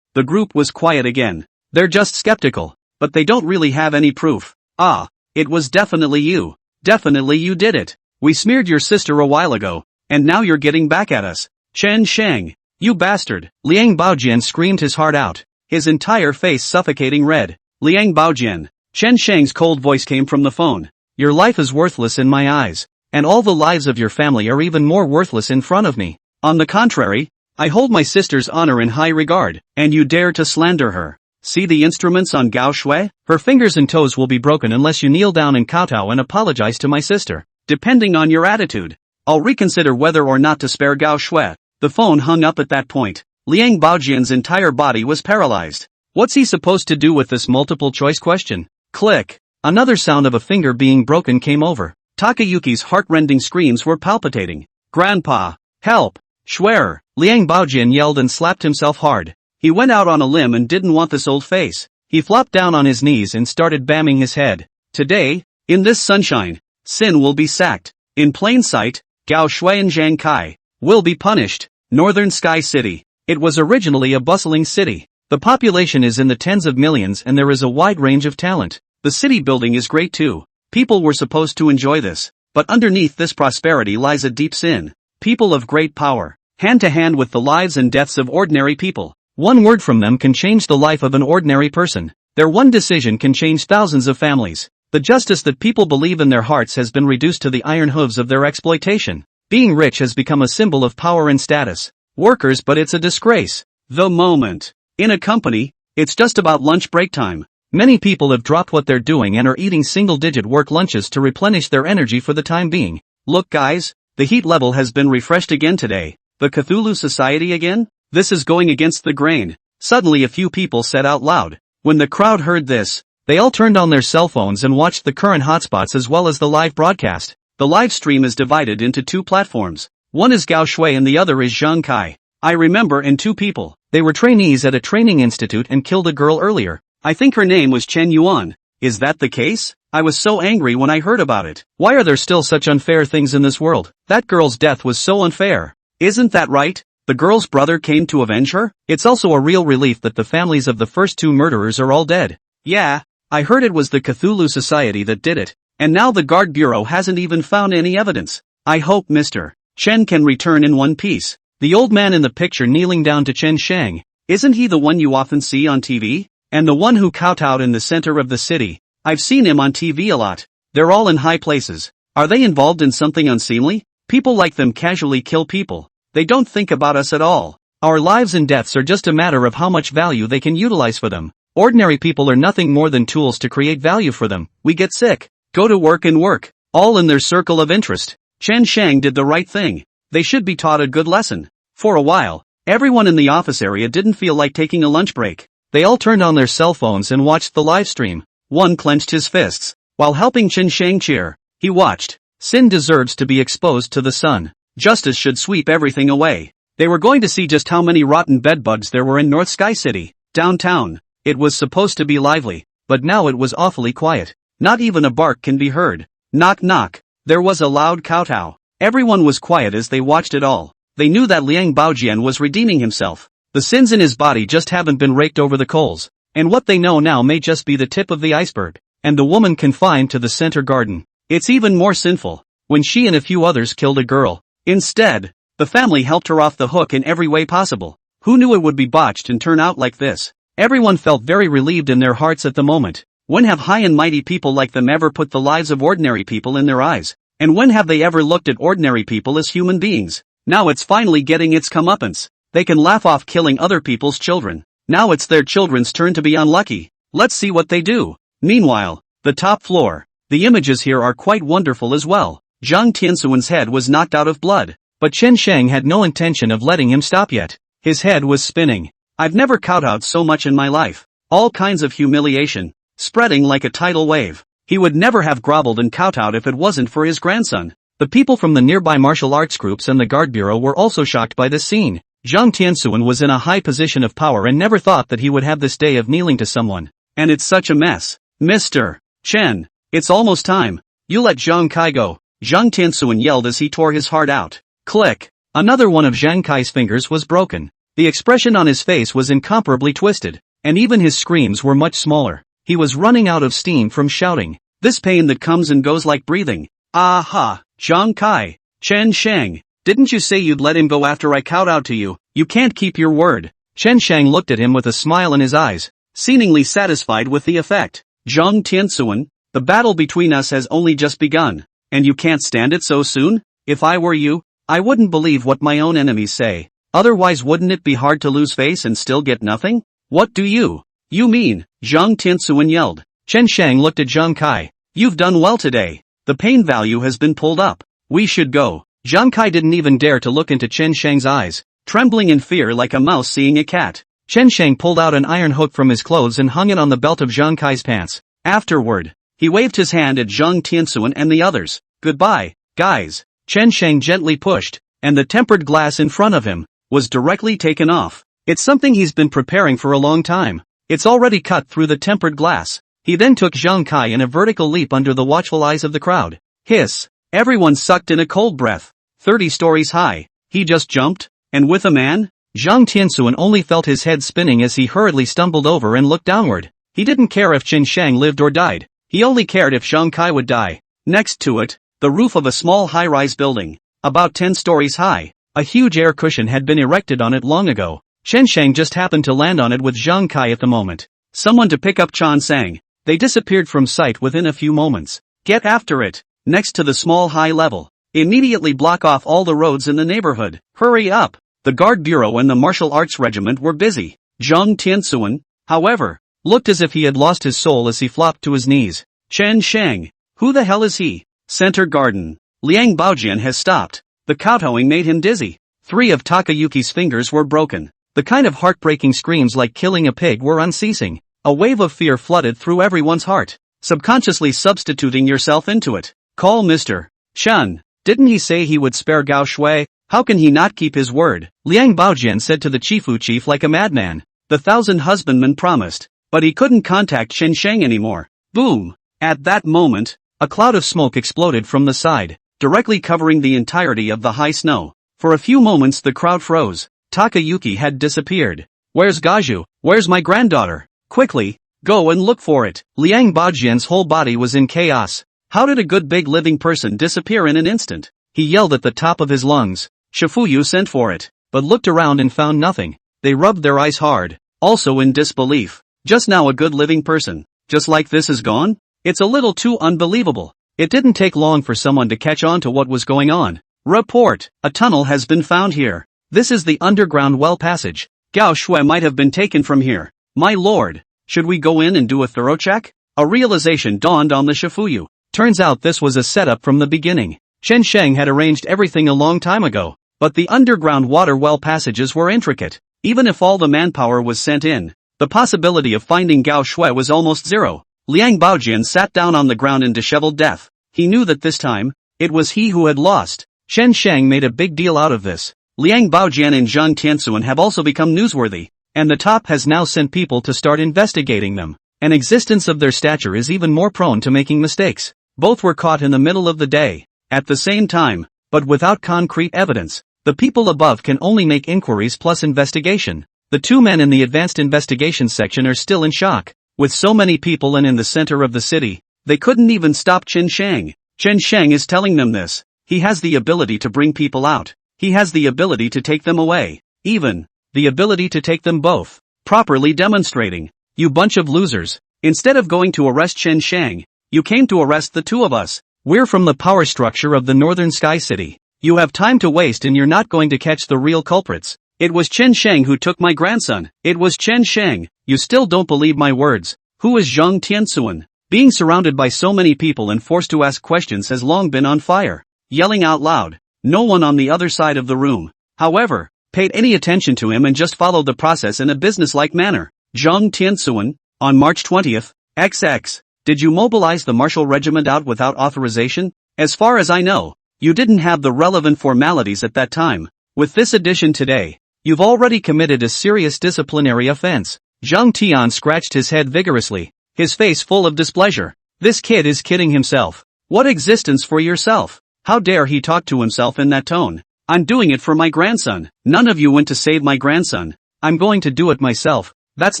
The group was quiet again. They're just skeptical, but they don't really have any proof. Ah, it was definitely you. Definitely you did it. We smeared your sister a while ago, and now you're getting back at us. Chen Shang, you bastard. Liang Baojian screamed his heart out, his entire face suffocating red. Liang Baojian. Chen Shang's cold voice came from the phone. Your life is worthless in my eyes, and all the lives of your family are even more worthless in front of me. On the contrary, I hold my sister's honor in high regard, and you dare to slander her. See the instruments on Gao Shui? Her fingers and toes will be broken unless you kneel down and kowtow and apologize to my sister. Depending on your attitude, I'll reconsider whether or not to spare Gao Shui. The phone hung up at that point. Liang Baojian's entire body was paralyzed. What's he supposed to do with this multiple choice question? Click. Another sound of a finger being broken came over. Takayuki's heart-rending screams were palpitating. Grandpa! Help! Schwerer! Liang Baojian yelled and slapped himself hard. He went out on a limb and didn't want this old face. He flopped down on his knees and started banging his head. Today, in this sunshine, Sin will be sacked. In plain sight, Gao Shui and Zhang Kai will be punished. Northern Sky City. It was originally a bustling city. The population is in the tens of millions and there is a wide range of talent. The city building is great too. People were supposed to enjoy this. But underneath this prosperity lies a deep sin. People of great power, hand to hand with the lives and deaths of ordinary people. One word from them can change the life of an ordinary person. Their one decision can change thousands of families. The justice that people believe in their hearts has been reduced to the iron hooves of their exploitation. Being rich has become a symbol of power and status. Workers, but it's a disgrace. The moment. In a company, it's just about lunch break time. Many people have dropped what they're doing and are eating single-digit work lunches to replenish their energy for the time being. Look guys, the heat level has been refreshed again today. The Cthulhu Society again? This is going against the grain. Suddenly a few people said out loud. When the crowd heard this, they all turned on their cell phones and watched the current hotspots as well as the live broadcast. The live stream is divided into two platforms. One is Gao Shui and the other is Zhang Kai. I remember and two people. They were trainees at a training institute and killed a girl earlier. I think her name was Chen Yuan. Is that the case? I was so angry when I heard about it. Why are there still such unfair things in this world? That girl's death was so unfair. Isn't that right? The girl's brother came to avenge her? It's also a real relief that the families of the first two murderers are all dead. Yeah, I heard it was the Cthulhu Society that did it. And now the Guard Bureau hasn't even found any evidence. I hope Mr. Chen can return in one piece. The old man in the picture kneeling down to Chen Shang. Isn't he the one you often see on TV? And the one who kowtowed in the center of the city? I've seen him on TV a lot. They're all in high places. Are they involved in something unseemly? People like them casually kill people. They don't think about us at all. Our lives and deaths are just a matter of how much value they can utilize for them. Ordinary people are nothing more than tools to create value for them. We get sick, go to work and work, all in their circle of interest. Chen Shang did the right thing. They should be taught a good lesson. For a while, everyone in the office area didn't feel like taking a lunch break. They all turned on their cell phones and watched the live stream. One clenched his fists. While helping Chen Shang cheer, he watched. Sin deserves to be exposed to the sun. Justice should sweep everything away. They were going to see just how many rotten bedbugs there were in North Sky City. Downtown, it was supposed to be lively, but now it was awfully quiet. Not even a bark can be heard. Knock knock. There was a loud kowtow. Everyone was quiet as they watched it all. They knew that Liang Baojian was redeeming himself. The sins in his body just haven't been raked over the coals. And what they know now may just be the tip of the iceberg. And the woman confined to the center garden. It's even more sinful. When she and a few others killed a girl. Instead, the family helped her off the hook in every way possible. Who knew it would be botched and turn out like this? Everyone felt very relieved in their hearts at the moment. When have high and mighty people like them ever put the lives of ordinary people in their eyes? And when have they ever looked at ordinary people as human beings? Now it's finally getting its comeuppance. They can laugh off killing other people's children. Now it's their children's turn to be unlucky. Let's see what they do. Meanwhile, the top floor. The images here are quite wonderful as well. Zhang Tiansuan's head was knocked out of blood. But Chen Shang had no intention of letting him stop yet. His head was spinning. I've never kowtowed so much in my life. All kinds of humiliation, spreading like a tidal wave. He would never have groveled and kowtowed if it wasn't for his grandson. The people from the nearby martial arts groups and the guard bureau were also shocked by this scene. Zhang Tianxuan was in a high position of power and never thought that he would have this day of kneeling to someone. And it's such a mess. Mr. Chen, it's almost time. You let Zhang Kai go. Zhang Tianxuan yelled as he tore his heart out. Click. Another one of Zhang Kai's fingers was broken. The expression on his face was incomparably twisted, and even his screams were much smaller. He was running out of steam from shouting. This pain that comes and goes like breathing. Aha, Zhang Kai, Chen Shang, didn't you say you'd let him go after I kowtowed to you? You can't keep your word. Chen Shang looked at him with a smile in his eyes, seemingly satisfied with the effect. Zhang Tianxuan, the battle between us has only just begun, and you can't stand it so soon? If I were you, I wouldn't believe what my own enemies say. Otherwise wouldn't it be hard to lose face and still get nothing? What do you mean? Zhang Tianxuan yelled. Chen Shang looked at Zhang Kai. You've done well today. The pain value has been pulled up. We should go. Zhang Kai didn't even dare to look into Chen Shang's eyes, trembling in fear like a mouse seeing a cat. Chen Shang pulled out an iron hook from his clothes and hung it on the belt of Zhang Kai's pants. Afterward, he waved his hand at Zhang Tianxuan and the others. Goodbye, guys. Chen Shang gently pushed, and the tempered glass in front of him was directly taken off. It's something he's been preparing for a long time. It's already cut through the tempered glass. He then took Zhang Kai in a vertical leap under the watchful eyes of the crowd. Hiss. Everyone sucked in a cold breath. 30 stories high. He just jumped? And with a man? Zhang Tianxuan only felt his head spinning as he hurriedly stumbled over and looked downward. He didn't care if Chen Shang lived or died. He only cared if Zhang Kai would die. Next to it, the roof of a small high-rise building, about 10 stories high. A huge air cushion had been erected on it long ago. Chen Shang just happened to land on it with Zhang Kai at the moment. Someone to pick up Chan Sang. They disappeared from sight within a few moments. Get after it. Next to the small high level. Immediately block off all the roads in the neighborhood. Hurry up. The guard bureau and the martial arts regiment were busy. Zhang Tianxuan, however, looked as if he had lost his soul as he flopped to his knees. Chen Shang. Who the hell is he? Center garden. Liang Baojian has stopped. The kowtowing made him dizzy. 3 of Takayuki's fingers were broken. The kind of heartbreaking screams like killing a pig were unceasing. A wave of fear flooded through everyone's heart, subconsciously substituting yourself into it. Call Mr. Chen. Didn't he say he would spare Gao Shui? How can he not keep his word? Liang Baojian said to the Chifu chief like a madman. The 1,000 husbandmen promised, but he couldn't contact Chen Shang anymore. Boom! At that moment, a cloud of smoke exploded from the side, directly covering the entirety of the high snow. For a few moments the crowd froze. Takayuki had disappeared. Where's Gaju? Where's my granddaughter? Quickly, go and look for it. Liang Baojian's whole body was in chaos. How did a good big living person disappear in an instant? He yelled at the top of his lungs. Shifuyu sent for it, but looked around and found nothing. They rubbed their eyes hard, also in disbelief. Just now a good living person, just like this is gone? It's a little too unbelievable. It didn't take long for someone to catch on to what was going on. Report, a tunnel has been found here. This is the underground well passage. Gao Shui might have been taken from here. My lord, should we go in and do a thorough check? A realization dawned on the Shifuyu. Turns out this was a setup from the beginning. Chen Shang had arranged everything a long time ago, but the underground water well passages were intricate. Even if all the manpower was sent in, the possibility of finding Gao Shui was almost zero. Liang Baojian sat down on the ground in disheveled death. He knew that this time, it was he who had lost. Chen Shang made a big deal out of this. Liang Baojian and Zhang Tianxuan have also become newsworthy, and the top has now sent people to start investigating them. An existence of their stature is even more prone to making mistakes. Both were caught in the middle of the day, at the same time, but without concrete evidence. The people above can only make inquiries plus investigation. The 2 men in the advanced investigation section are still in shock. With so many people and in the center of the city, they couldn't even stop Chen Shang. Chen Shang is telling them this. He has the ability to bring people out. He has the ability to take them away. Even the ability to take them both. Properly demonstrating. You bunch of losers. Instead of going to arrest Chen Shang, you came to arrest the 2 of us. We're from the power structure of the Northern Sky City. You have time to waste and you're not going to catch the real culprits. It was Chen Shang who took my grandson. It was Chen Shang. You still don't believe my words. Who is Zhang Tianxuan? Being surrounded by so many people and forced to ask questions has long been on fire. Yelling out loud. No one on the other side of the room, however, paid any attention to him and just followed the process in a businesslike manner. Zhang Tianxuan, on March 20th, XX. Did you mobilize the martial regiment out without authorization? As far as I know, you didn't have the relevant formalities at that time. With this addition today, you've already committed a serious disciplinary offense. Zhang Tian scratched his head vigorously, his face full of displeasure. This kid is kidding himself. What existence for yourself? How dare he talk to himself in that tone? I'm doing it for my grandson. None of you went to save my grandson. I'm going to do it myself. That's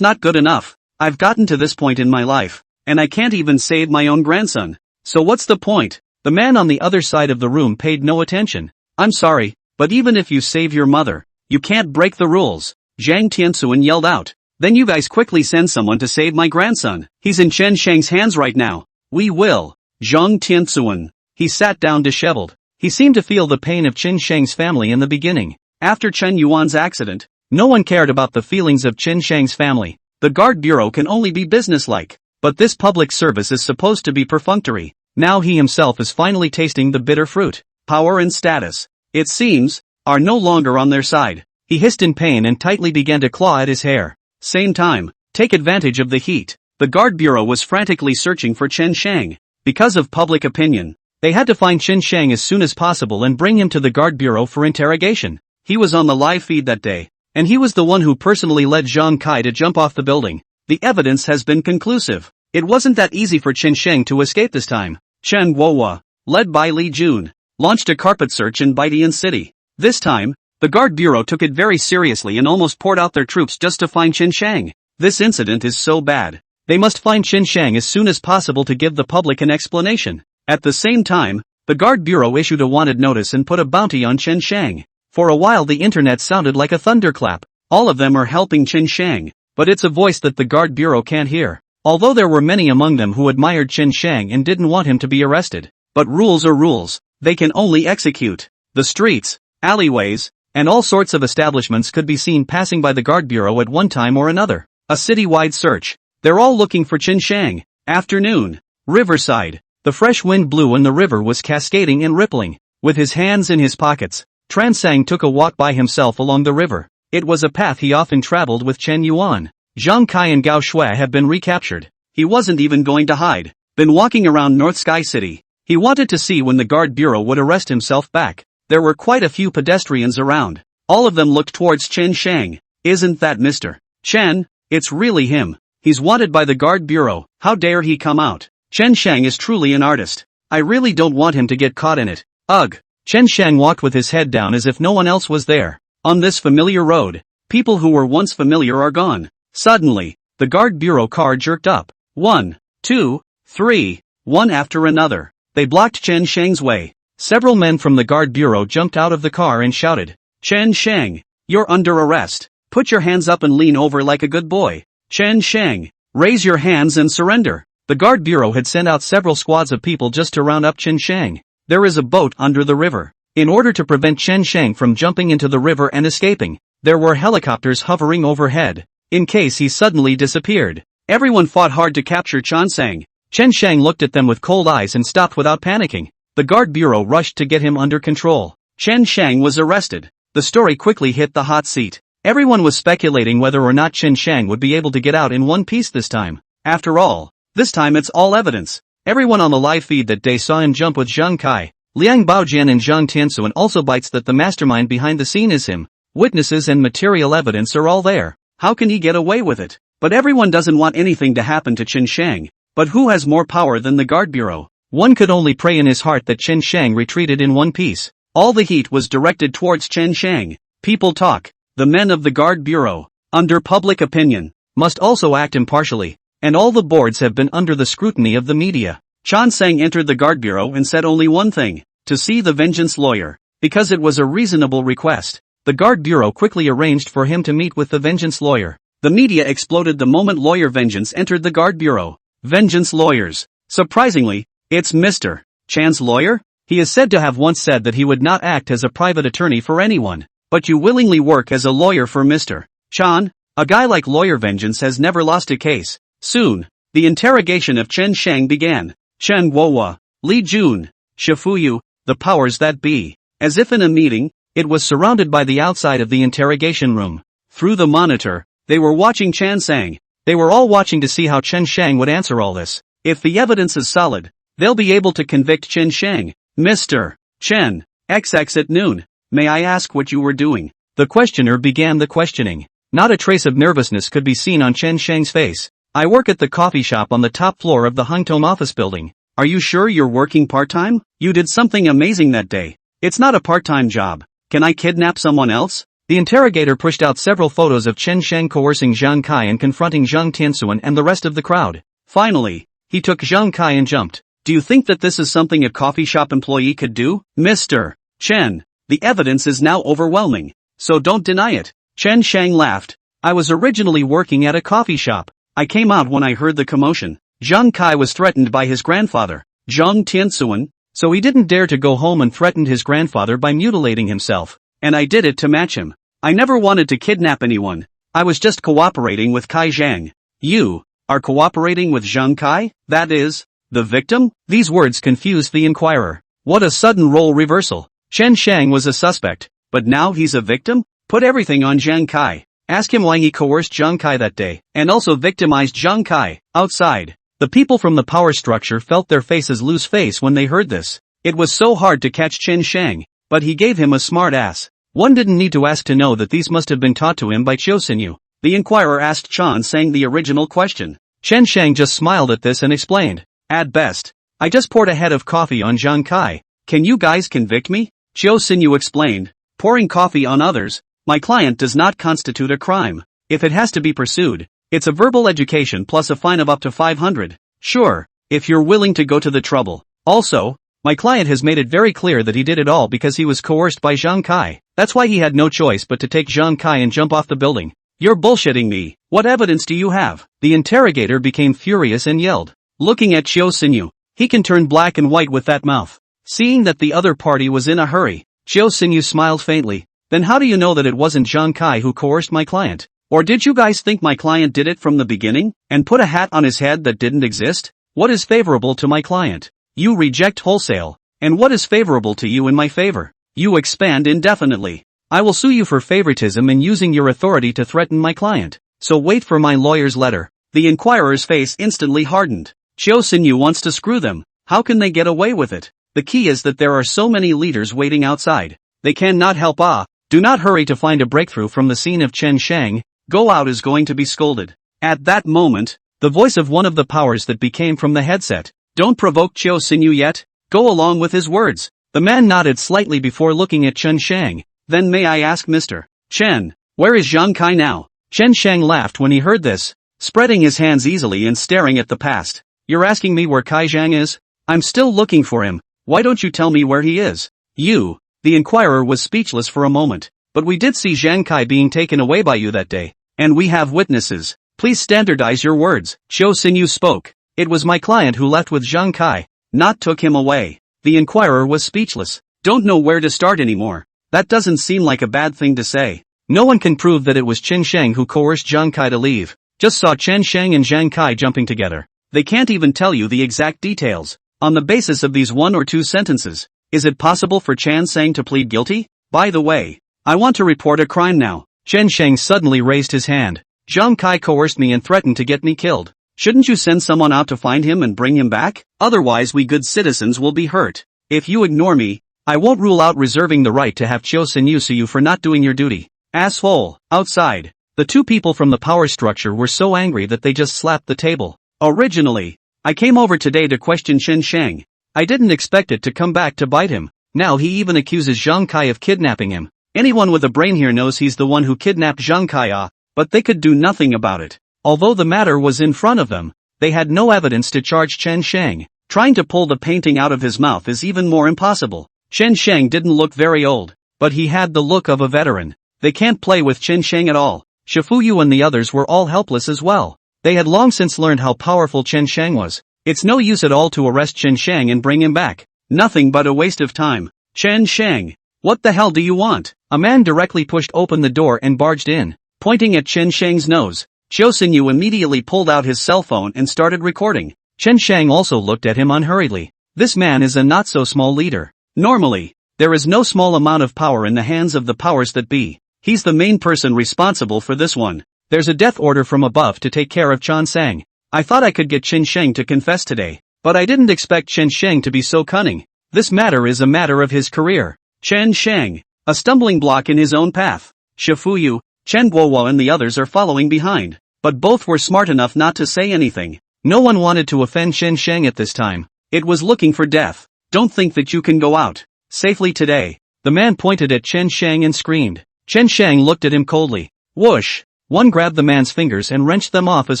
not good enough. I've gotten to this point in my life, and I can't even save my own grandson. So what's the point? The man on the other side of the room paid no attention. I'm sorry, but even if you save your mother, you can't break the rules. Zhang Tianxuan yelled out. Then you guys quickly send someone to save my grandson. He's in Chen Shang's hands right now. We will. Zhang Tianxuan. He sat down disheveled. He seemed to feel the pain of Chen Shang's family in the beginning. After Chen Yuan's accident, no one cared about the feelings of Chen Shang's family. The guard bureau can only be businesslike. But this public service is supposed to be perfunctory. Now he himself is finally tasting the bitter fruit. Power and status, it seems, are no longer on their side. He hissed in pain and tightly began to claw at his hair. Same time, take advantage of the heat. The guard bureau was frantically searching for Chen Shang. Because of public opinion, they had to find Chen Shang as soon as possible and bring him to the guard bureau for interrogation. He was on the live feed that day, and he was the one who personally led Zhang Kai to jump off the building. The evidence has been conclusive. It wasn't that easy for Chen Shang to escape this time. Chen Guohua, led by Li Jun, launched a carpet search in Baidian City. This time, the guard bureau took it very seriously and almost poured out their troops just to find Chen Shang. This incident is so bad. They must find Chen Shang as soon as possible to give the public an explanation. At the same time, the guard bureau issued a wanted notice and put a bounty on Chen Shang. For a while the internet sounded like a thunderclap. All of them are helping Chen Shang, but it's a voice that the guard bureau can't hear. Although there were many among them who admired Chen Shang and didn't want him to be arrested. But rules are rules. They can only execute. The streets, alleyways, and all sorts of establishments could be seen passing by the guard bureau at one time or another. A city-wide search. They're all looking for Chen Shang. Afternoon. Riverside. The fresh wind blew and the river was cascading and rippling. With his hands in his pockets, Transang took a walk by himself along the river. It was a path he often traveled with Chen Yuan. Zhang Kai and Gao Shui have been recaptured. He wasn't even going to hide. Been walking around North Sky City. He wanted to see when the guard bureau would arrest himself back. There were quite a few pedestrians around. All of them looked towards Chen Shang. Isn't that Mr. Chen? It's really him. He's wanted by the guard bureau. How dare he come out? Chen Shang is truly an artist. I really don't want him to get caught in it. Ugh. Chen Shang walked with his head down as if no one else was there. On this familiar road, people who were once familiar are gone. Suddenly, the guard bureau car jerked up. 1, 2, 3, one after another. They blocked Chen Shang's way. Several men from the guard bureau jumped out of the car and shouted, Chen Shang, you're under arrest. Put your hands up and lean over like a good boy. Chen Shang, raise your hands and surrender. The guard bureau had sent out several squads of people just to round up Chen Shang. There is a boat under the river. In order to prevent Chen Shang from jumping into the river and escaping, there were helicopters hovering overhead. In case he suddenly disappeared. Everyone fought hard to capture Chen Shang. Chen Shang looked at them with cold eyes and stopped without panicking. The guard bureau rushed to get him under control. Chen Shang was arrested. The story quickly hit the hot seat. Everyone was speculating whether or not Chen Shang would be able to get out in one piece this time. After all, this time it's all evidence. Everyone on the live feed that day saw him jump with Zhang Kai, Liang Baojian and Zhang Tianxuan also bites that the mastermind behind the scene is him. Witnesses and material evidence are all there. How can he get away with it? But everyone doesn't want anything to happen to Chen Shang. But who has more power than the guard bureau? One could only pray in his heart that Chen Shang retreated in one piece. All the heat was directed towards Chen Shang. People talk. The men of the guard bureau, under public opinion, must also act impartially. And all the boards have been under the scrutiny of the media. Chen Shang entered the guard bureau and said only one thing. To see the vengeance lawyer. Because it was a reasonable request. The guard bureau quickly arranged for him to meet with the vengeance lawyer. The media exploded the moment lawyer Vengeance entered the guard bureau. Vengeance lawyers. Surprisingly, it's Mr. Chan's lawyer? He is said to have once said that he would not act as a private attorney for anyone. But you willingly work as a lawyer for Mr. Chan? A guy like lawyer Vengeance has never lost a case. Soon, the interrogation of Chen Shang began. Chen Guohua, Li Jun, Shifuyu, the powers that be. As if in a meeting, It was surrounded by the outside of the interrogation room. Through the monitor, they were watching Chen Sang. They were all watching to see how Chen Shang would answer all this. If the evidence is solid, they'll be able to convict Chen Shang. Mr. Chen, XX at noon. May I ask what you were doing? The questioner began the questioning. Not a trace of nervousness could be seen on Chen Shang's face. I work at the coffee shop on the top floor of the Hungtome office building. Are you sure you're working part-time? You did something amazing that day. It's not a part-time job. Can I kidnap someone else? The interrogator pushed out several photos of Chen Shang coercing Zhang Kai and confronting Zhang Tianxuan and the rest of the crowd. Finally, he took Zhang Kai and jumped. Do you think that this is something a coffee shop employee could do? Mr. Chen, the evidence is now overwhelming, so don't deny it. Chen Shang laughed. I was originally working at a coffee shop. I came out when I heard the commotion. Zhang Kai was threatened by his grandfather, Zhang Tianxuan, so he didn't dare to go home and threatened his grandfather by mutilating himself. And I did it to match him. I never wanted to kidnap anyone. I was just cooperating with Kai Zhang. You are cooperating with Zhang Kai? That is, the victim? These words confused the inquirer. What a sudden role reversal. Chen Shang was a suspect, but now he's a victim? Put everything on Zhang Kai. Ask him why he coerced Zhang Kai that day, and also victimized Zhang Kai. Outside, the people from the power structure felt their faces lose face when they heard this. It was so hard to catch Chen Shang, but he gave him a smart ass. One didn't need to ask to know that these must have been taught to him by Chiu Xinyu. The inquirer asked Chan Sang the original question. Chen Shang just smiled at this and explained. At best, I just poured a head of coffee on Zhang Kai. Can you guys convict me? Chiu Xinyu explained. Pouring coffee on others, my client does not constitute a crime. If it has to be pursued, it's a verbal education plus a fine of up to 500. Sure, if you're willing to go to the trouble. Also, my client has made it very clear that he did it all because he was coerced by Zhang Kai. That's why he had no choice but to take Zhang Kai and jump off the building. You're bullshitting me. What evidence do you have? The interrogator became furious and yelled. Looking at Chiu Xinyu, he can turn black and white with that mouth. Seeing that the other party was in a hurry, Chiu Xinyu smiled faintly. Then how do you know that it wasn't Zhang Kai who coerced my client? Or did you guys think my client did it from the beginning, and put a hat on his head that didn't exist? What is favorable to my client? You reject wholesale. And what is favorable to you in my favor? You expand indefinitely. I will sue you for favoritism and using your authority to threaten my client. So wait for my lawyer's letter. The inquirer's face instantly hardened. Chiu Xinyu wants to screw them. How can they get away with it? The key is that there are so many leaders waiting outside. They cannot help. Do not hurry to find a breakthrough from the scene of Chen Shang. Go out is going to be scolded. At that moment, the voice of one of the powers that became from the headset. Don't provoke Chiu Xinyu yet. Go along with his words. The man nodded slightly before looking at Chen Shang. Then may I ask Mr. Chen, where is Zhang Kai now? Chen Shang laughed when he heard this, spreading his hands easily and staring at the past. You're asking me where Kai Zhang is? I'm still looking for him. Why don't you tell me where he is? You. The inquirer was speechless for a moment. But we did see Zhang Kai being taken away by you that day. And we have witnesses. Please standardize your words. Chiu Xinyu spoke. It was my client who left with Zhang Kai, not took him away. The inquirer was speechless. Don't know where to start anymore. That doesn't seem like a bad thing to say. No one can prove that it was Chen Shang who coerced Zhang Kai to leave. Just saw Chen Shang and Zhang Kai jumping together. They can't even tell you the exact details. On the basis of these 1 or 2 sentences, is it possible for Chen Shang to plead guilty? By the way, I want to report a crime now. Chen Shang suddenly raised his hand. Zhang Kai coerced me and threatened to get me killed. Shouldn't you send someone out to find him and bring him back? Otherwise we good citizens will be hurt. If you ignore me, I won't rule out reserving the right to have Chiu Xinyu sue you for not doing your duty. Asshole. Outside, the 2 people from the power structure were so angry that they just slapped the table. Originally, I came over today to question Chen Shang. I didn't expect it to come back to bite him. Now he even accuses Zhang Kai of kidnapping him. Anyone with a brain here knows he's the one who kidnapped Zhang Kai, but they could do nothing about it. Although the matter was in front of them, they had no evidence to charge Chen Shang. Trying to pull the painting out of his mouth is even more impossible. Chen Shang didn't look very old, but he had the look of a veteran. They can't play with Chen Shang at all. Shifuyu and the others were all helpless as well. They had long since learned how powerful Chen Shang was. It's no use at all to arrest Chen Shang and bring him back. Nothing but a waste of time. Chen Shang, what the hell do you want? A man directly pushed open the door and barged in, pointing at Chen Shang's nose. Chiu Xinyu immediately pulled out his cell phone and started recording. Chen Shang also looked at him unhurriedly. This man is a not-so-small leader. Normally, There is no small amount of power in the hands of the powers that be. He's the main person responsible for this one. There's a death order from above to take care of Chan Sang. I thought I could get Chen Sheng to confess today, but I didn't expect Chen Sheng to be so cunning. This matter is a matter of his career. Chen Sheng, a stumbling block in his own path. Shifuyu, Chen Guowo and the others are following behind, but both were smart enough not to say anything. No one wanted to offend Chen Sheng at this time. It was looking for death. Don't think that you can go out safely today. The man pointed at Chen Sheng and screamed. Chen Sheng looked at him coldly. Whoosh! One grabbed the man's fingers and wrenched them off as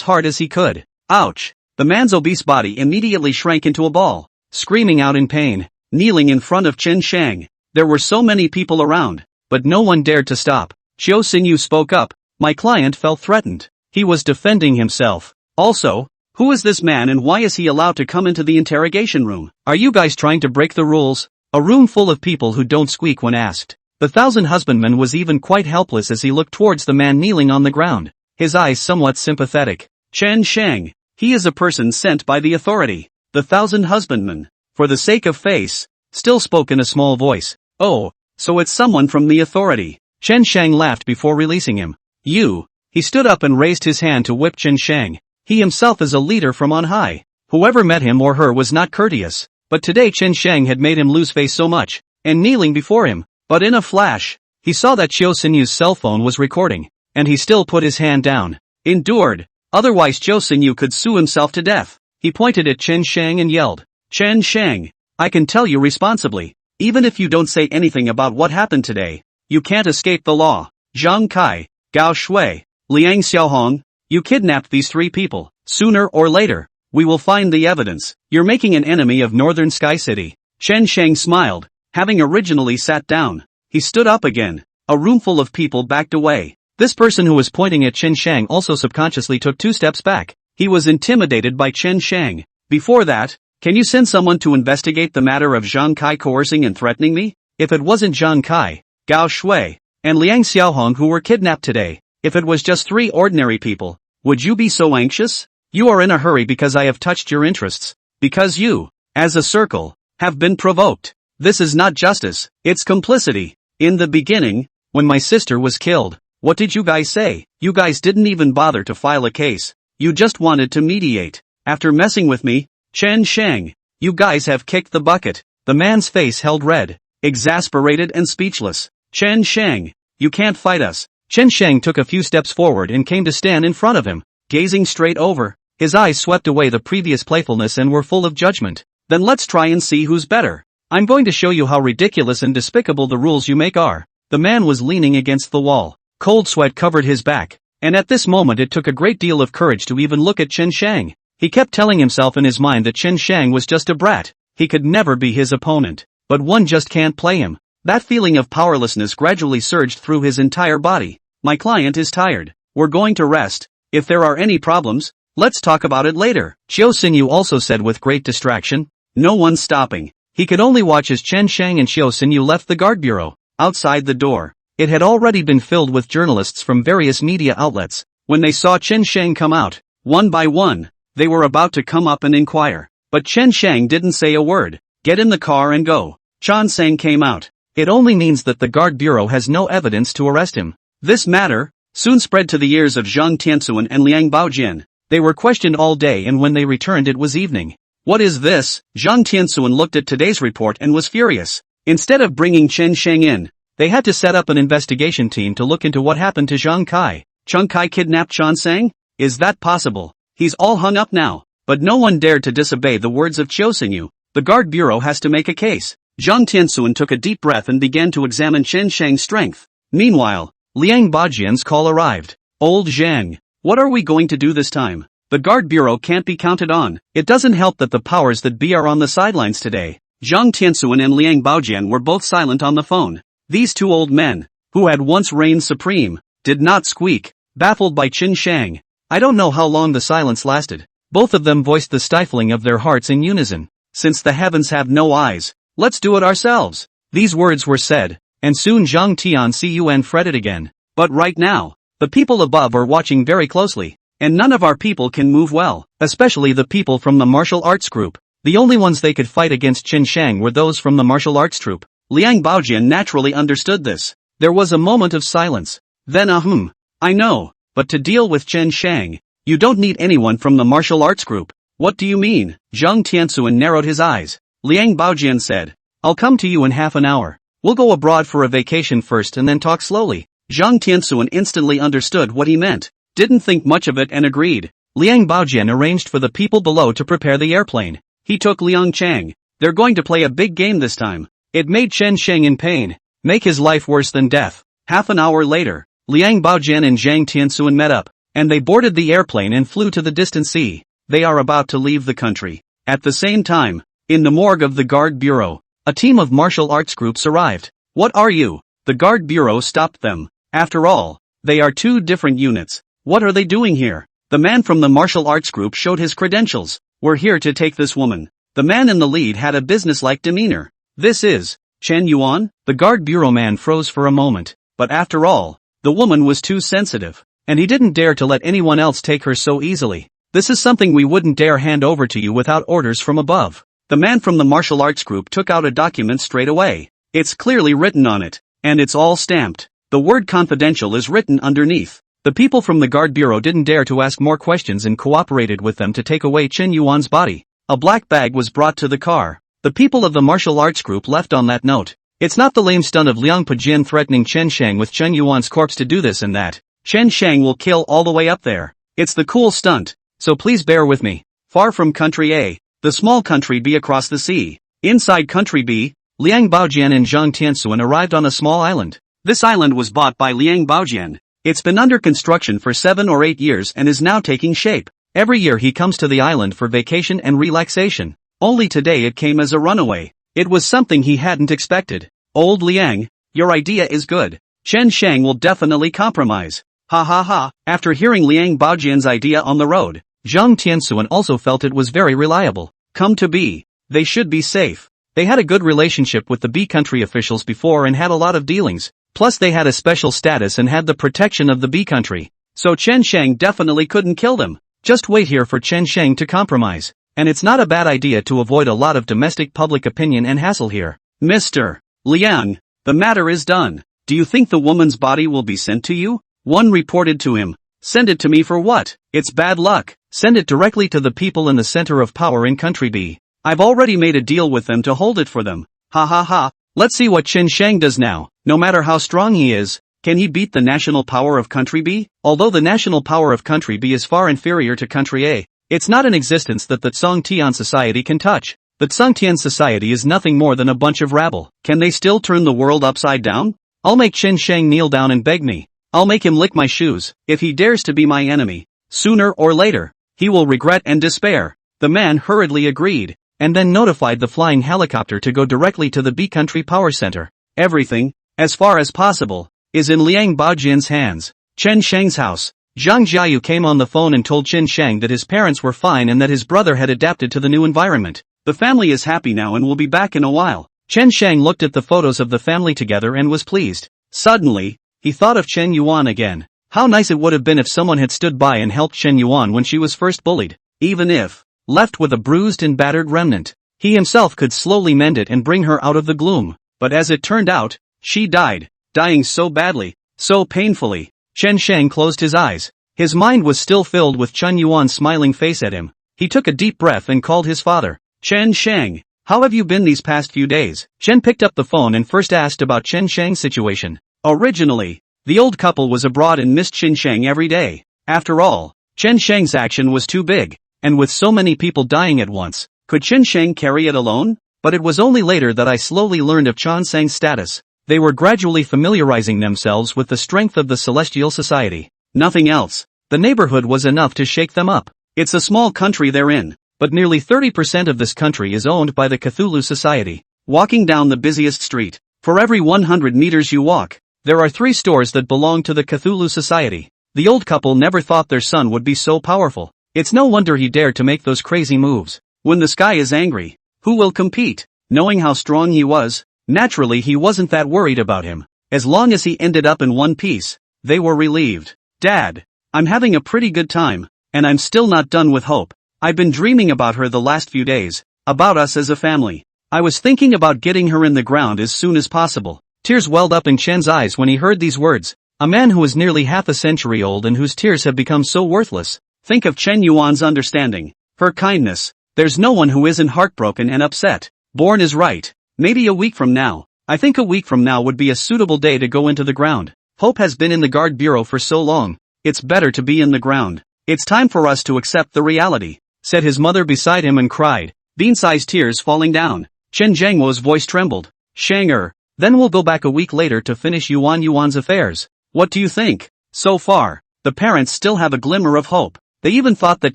hard as he could. Ouch! The man's obese body immediately shrank into a ball, screaming out in pain, kneeling in front of Chen Sheng. There were so many people around, but no one dared to stop. Chiu Xingyu spoke up. My client felt threatened. He was defending himself. Also, who is this man and why is he allowed to come into the interrogation room? Are you guys trying to break the rules? A room full of people who don't squeak when asked. The thousand husbandman was even quite helpless as he looked towards the man kneeling on the ground, his eyes somewhat sympathetic. Chen Sheng, he is a person sent by the authority. The thousand husbandman, for the sake of face, still spoke in a small voice. Oh, so it's someone from the authority. Chen Sheng laughed before releasing him. You. He stood up and raised his hand to whip Chen Sheng. He himself is a leader from on high. Whoever met him or her was not courteous, but today Chen Sheng had made him lose face so much, and kneeling before him. But in a flash, he saw that Chiu Xinyu's cell phone was recording, and he still put his hand down. Endured. Otherwise Chiu Xinyu could sue himself to death. He pointed at Chen Sheng and yelled. Chen Sheng, I can tell you responsibly, even if you don't say anything about what happened today, you can't escape the law. Zhang Kai, Gao Shui, Liang Xiaohong, you kidnapped these three people. Sooner or later, we will find the evidence. You're making an enemy of Northern Sky City. Chen Sheng smiled. Having originally sat down, he stood up again. A room full of people backed away. This person who was pointing at Chen Sheng also subconsciously took 2 steps back. He was intimidated by Chen Sheng. Before that, can you send someone to investigate the matter of Zhang Kai coercing and threatening me? If it wasn't Zhang Kai, Gao Shui, and Liang Xiaohong who were kidnapped today, if it was just 3 ordinary people, would you be so anxious? You are in a hurry because I have touched your interests. Because you, as a circle, have been provoked. This is not justice, it's complicity. In the beginning, when my sister was killed, what did you guys say? You guys didn't even bother to file a case. You just wanted to mediate. After messing with me, Chen Sheng, you guys have kicked the bucket. The man's face held red, exasperated and speechless. Chen Sheng, you can't fight us. Chen Sheng took a few steps forward and came to stand in front of him, gazing straight over. His eyes swept away the previous playfulness and were full of judgment. Then let's try and see who's better. I'm going to show you how ridiculous and despicable the rules you make are. The man was leaning against the wall. Cold sweat covered his back, and at this moment it took a great deal of courage to even look at Chen Sheng. He kept telling himself in his mind that Chen Sheng was just a brat. He could never be his opponent. But one just can't play him. That feeling of powerlessness gradually surged through his entire body. My client is tired. We're going to rest. If there are any problems, let's talk about it later. Chiu Xinyu also said with great distraction. No one's stopping. He could only watch as Chen Sheng and Chiu Xinyu left the guard bureau. Outside the door, it had already been filled with journalists from various media outlets. When they saw Chen Sheng come out, one by one, they were about to come up and inquire. But Chen Sheng didn't say a word. Get in the car and go. Chan Sang came out. It only means that the guard bureau has no evidence to arrest him. This matter soon spread to the ears of Zhang Tianxuan and Liang Baojian. They were questioned all day and when they returned it was evening. What is this? Zhang Tianxuan looked at today's report and was furious. Instead of bringing Chen Sheng in, they had to set up an investigation team to look into what happened to Zhang Kai. Zhang Kai kidnapped Chan Sang? Is that possible? He's all hung up now. But no one dared to disobey the words of Chiu Xinyu. The guard bureau has to make a case. Zhang Tianxuan took a deep breath and began to examine Chen Sheng's strength. Meanwhile, Liang Baojian's call arrived. Old Zhang, what are we going to do this time? The guard bureau can't be counted on. It doesn't help that the powers that be are on the sidelines today. Zhang Tianxuan and Liang Baojian were both silent on the phone. These 2 old men, who had once reigned supreme, did not squeak, baffled by Chen Sheng. I don't know how long the silence lasted. Both of them voiced the stifling of their hearts in unison. Since the heavens have no eyes, let's do it ourselves. These words were said, and soon Zhang Tianxuan fretted again. But right now, the people above are watching very closely, and none of our people can move well, especially the people from the martial arts group. The only ones they could fight against Chen Sheng were those from the martial arts troupe. Liang Baojian naturally understood this. There was a moment of silence. Then I know, but to deal with Chen Shang, you don't need anyone from the martial arts group. What do you mean? Zhang Tianxuan narrowed his eyes. Liang Baojian said, I'll come to you in half an hour. We'll go abroad for a vacation first and then talk slowly. Zhang Tianxuan instantly understood what he meant, didn't think much of it and agreed. Liang Baojian arranged for the people below to prepare the airplane. He took Liang Chang. They're going to play a big game this time. It made Chen Shang in pain, make his life worse than death. Half an hour later, Liang Baojian and Zhang Tianxuan met up, and they boarded the airplane and flew to the distant sea. They are about to leave the country. At the same time, in the morgue of the Guard Bureau, a team of martial arts groups arrived. What are you? The Guard Bureau stopped them. After all, they are two different units. What are they doing here? The man from the martial arts group showed his credentials. We're here to take this woman. The man in the lead had a businesslike demeanor. This is Chen Yuan? The Guard Bureau man froze for a moment, but after all, the woman was too sensitive, and he didn't dare to let anyone else take her so easily. This is something we wouldn't dare hand over to you without orders from above. The man from the martial arts group took out a document straight away. It's clearly written on it, and it's all stamped. The word confidential is written underneath. The people from the Guard Bureau didn't dare to ask more questions and cooperated with them to take away Chen Yuan's body. A black bag was brought to the car. The people of the martial arts group left on that note. It's not the lame stunt of Liang Pajian threatening Chen Shang with Chen Yuan's corpse to do this and that. Chen Shang will kill all the way up there. It's the cool stunt, so please bear with me. Far from country A, the small country B across the sea. Inside country B, Liang Baojian and Zhang Tianxuan arrived on a small island. This island was bought by Liang Baojian. It's been under construction for 7 or 8 years and is now taking shape. Every year he comes to the island for vacation and relaxation. Only today it came as a runaway. It was something he hadn't expected. Old Liang, your idea is good. Chen Shang will definitely compromise. Ha ha ha. After hearing Liang Baojian's idea on the road, Zhang Tianxuan also felt it was very reliable. Come to B. They should be safe. They had a good relationship with the B country officials before and had a lot of dealings. Plus they had a special status and had the protection of the B country. So Chen Shang definitely couldn't kill them. Just wait here for Chen Shang to compromise. And it's not a bad idea to avoid a lot of domestic public opinion and hassle here. Mr. Liang, the matter is done. Do you think the woman's body will be sent to you? One reported to him. Send it to me for what? It's bad luck. Send it directly to the people in the center of power in country B. I've already made a deal with them to hold it for them. Ha ha ha. Let's see what Chen Shang does now. No matter how strong he is, can he beat the national power of country B? Although the national power of country B is far inferior to country A, it's not an existence that the Tsongtian society can touch. The Tsongtian society is nothing more than a bunch of rabble. Can they still turn the world upside down? I'll make Chen Shang kneel down and beg me. I'll make him lick my shoes. If he dares to be my enemy, sooner or later, he will regret and despair. The man hurriedly agreed, and then notified the flying helicopter to go directly to the B country power center. Everything, as far as possible, is in Liang Baojian's hands. Chen Shang's house. Zhang Jiayu came on the phone and told Chen Shang that his parents were fine and that his brother had adapted to the new environment. The family is happy now and will be back in a while. Chen Shang looked at the photos of the family together and was pleased. Suddenly, he thought of Chen Yuan again. How nice it would have been if someone had stood by and helped Chen Yuan when she was first bullied. Even if, left with a bruised and battered remnant, he himself could slowly mend it and bring her out of the gloom. But as it turned out, she died, dying so badly, so painfully. Chen Shang closed his eyes. His mind was still filled with Chen Yuan's smiling face at him. He took a deep breath and called his father. Chen Shang, how have you been these past few days? Chen picked up the phone and first asked about Chen Shang's situation. Originally, the old couple was abroad and missed Chen Shang every day. After all, Chen Shang's action was too big, and with so many people dying at once, could Chen Shang carry it alone? But it was only later that I slowly learned of Chen Shang's status. They were gradually familiarizing themselves with the strength of the Celestial Society. Nothing else. The neighborhood was enough to shake them up. It's a small country they're in, but nearly 30% of this country is owned by the Cthulhu Society. Walking down the busiest street, for every 100 meters you walk, there are 3 stores that belong to the Cthulhu Society. The old couple never thought their son would be so powerful. It's no wonder he dared to make those crazy moves. When the sky is angry, who will compete? Knowing how strong he was, naturally he wasn't that worried about him. As long as he ended up in one piece, they were relieved. Dad, I'm having a pretty good time, and I'm still not done with Hope. I've been dreaming about her the last few days, about us as a family. I was thinking about getting her in the ground as soon as possible. Tears welled up in Chen's eyes when he heard these words. A man who is nearly half a century old and whose tears have become so worthless. Think of Chen Yuan's understanding, her kindness. There's no one who isn't heartbroken and upset. Born is right. Maybe a week from now. I think a week from now would be a suitable day to go into the ground. Hope has been in the guard bureau for so long. It's better to be in the ground. It's time for us to accept the reality, said his mother beside him and cried, bean-sized tears falling down. Chen Zhangwo's voice trembled. Shang then we'll go back a week later to finish Yuan's affairs. What do you think? So far, the parents still have a glimmer of hope. They even thought that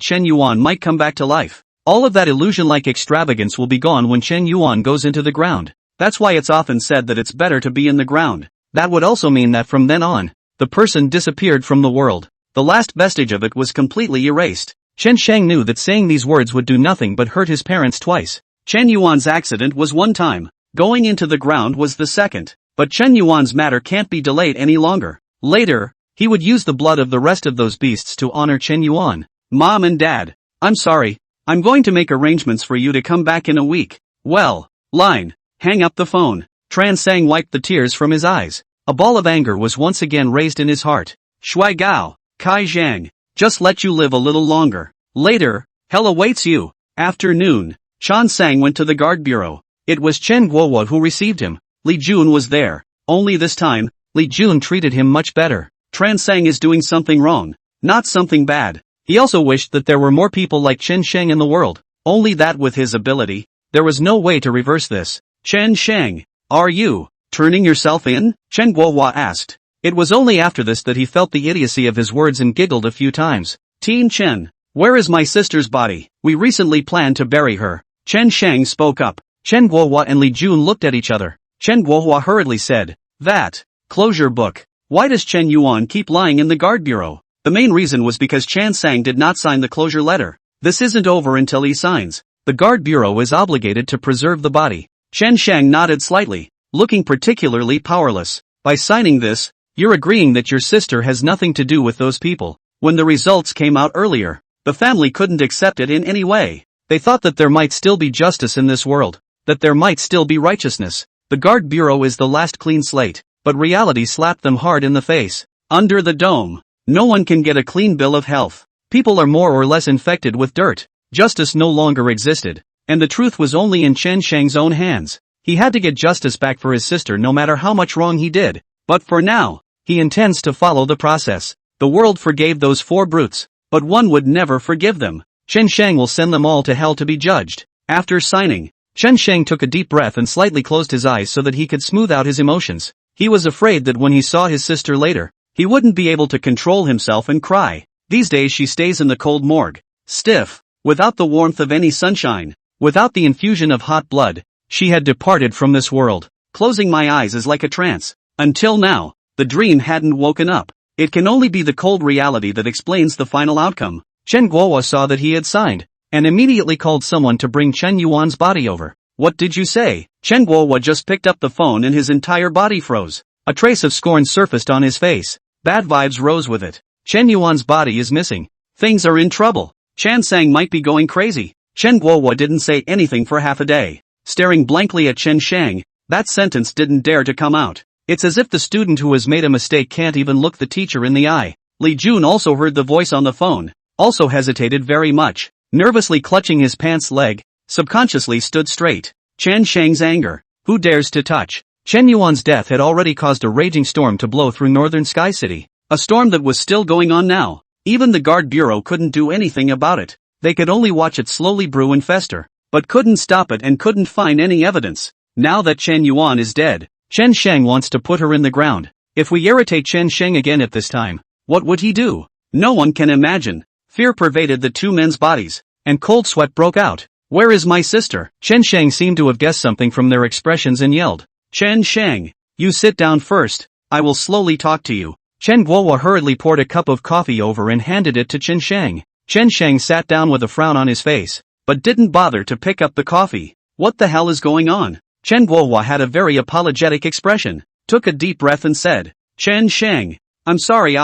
Chen Yuan might come back to life. All of that illusion-like extravagance will be gone when Chen Yuan goes into the ground. That's why it's often said that it's better to be in the ground. That would also mean that from then on, the person disappeared from the world. The last vestige of it was completely erased. Chen Shang knew that saying these words would do nothing but hurt his parents twice. Chen Yuan's accident was one time. Going into the ground was the second. But Chen Yuan's matter can't be delayed any longer. Later, he would use the blood of the rest of those beasts to honor Chen Yuan. Mom and Dad, I'm sorry. I'm going to make arrangements for you to come back in a week. Well, line. Hang up the phone. Tran Sang wiped the tears from his eyes. A ball of anger was once again raised in his heart. Shui Gao, Kai Zhang, just let you live a little longer. Later, hell awaits you. Afternoon, Chan Sang went to the guard bureau. It was Chen Guohua who received him. Li Jun was there. Only this time, Li Jun treated him much better. Tran Sang is doing something wrong, not something bad. He also wished that there were more people like Chen Sheng in the world. Only that with his ability, there was no way to reverse this. Chen Sheng, are you turning yourself in? Chen Guohua asked. It was only after this that he felt the idiocy of his words and giggled a few times. Teen Chen, where is my sister's body? We recently planned to bury her. Chen Sheng spoke up. Chen Guohua and Li Jun looked at each other. Chen Guohua hurriedly said, that closure book. Why does Chen Yuan keep lying in the guard bureau? The main reason was because Chan Sang did not sign the closure letter. This isn't over until he signs. The guard bureau is obligated to preserve the body. Chen Shang nodded slightly, looking particularly powerless. By signing this, you're agreeing that your sister has nothing to do with those people. When the results came out earlier, the family couldn't accept it in any way. They thought that there might still be justice in this world, that there might still be righteousness. The guard bureau is the last clean slate, but reality slapped them hard in the face. Under the dome, no one can get a clean bill of health. People are more or less infected with dirt. Justice no longer existed, and the truth was only in Chen Shang's own hands. He had to get justice back for his sister no matter how much wrong he did. But for now, he intends to follow the process. The world forgave those 4 brutes, but one would never forgive them. Chen Shang will send them all to hell to be judged. After signing, Chen Shang took a deep breath and slightly closed his eyes so that he could smooth out his emotions. He was afraid that when he saw his sister later, he wouldn't be able to control himself and cry. These days she stays in the cold morgue, stiff, without the warmth of any sunshine, without the infusion of hot blood. She had departed from this world. Closing my eyes is like a trance. Until now, the dream hadn't woken up. It can only be the cold reality that explains the final outcome. Chen Guohua saw that he had signed, and immediately called someone to bring Chen Yuan's body over. What did you say? Chen Guohua just picked up the phone and his entire body froze. A trace of scorn surfaced on his face. Bad vibes rose with it. Chen Yuan's body is missing. Things are in trouble. Chan Sang might be going crazy. Chen Guohua didn't say anything for half a day. Staring blankly at Chen Shang, that sentence didn't dare to come out. It's as if the student who has made a mistake can't even look the teacher in the eye. Li Jun also heard the voice on the phone, also hesitated very much, nervously clutching his pants leg, subconsciously stood straight. Chen Shang's anger. Who dares to touch? Chen Yuan's death had already caused a raging storm to blow through northern Sky City. A storm that was still going on now. Even the guard bureau couldn't do anything about it. They could only watch it slowly brew and fester, but couldn't stop it and couldn't find any evidence. Now that Chen Yuan is dead, Chen Sheng wants to put her in the ground. If we irritate Chen Sheng again at this time, what would he do? No one can imagine. Fear pervaded the 2 men's bodies, and cold sweat broke out. Where is my sister? Chen Sheng seemed to have guessed something from their expressions and yelled. Chen Sheng, you sit down first. I will slowly talk to you. Chen Guohua hurriedly poured a cup of coffee over and handed it to Chen Sheng. Chen Sheng sat down with a frown on his face, but didn't bother to pick up the coffee. What the hell is going on? Chen Guohua had a very apologetic expression, took a deep breath and said, Chen Sheng, I'm sorry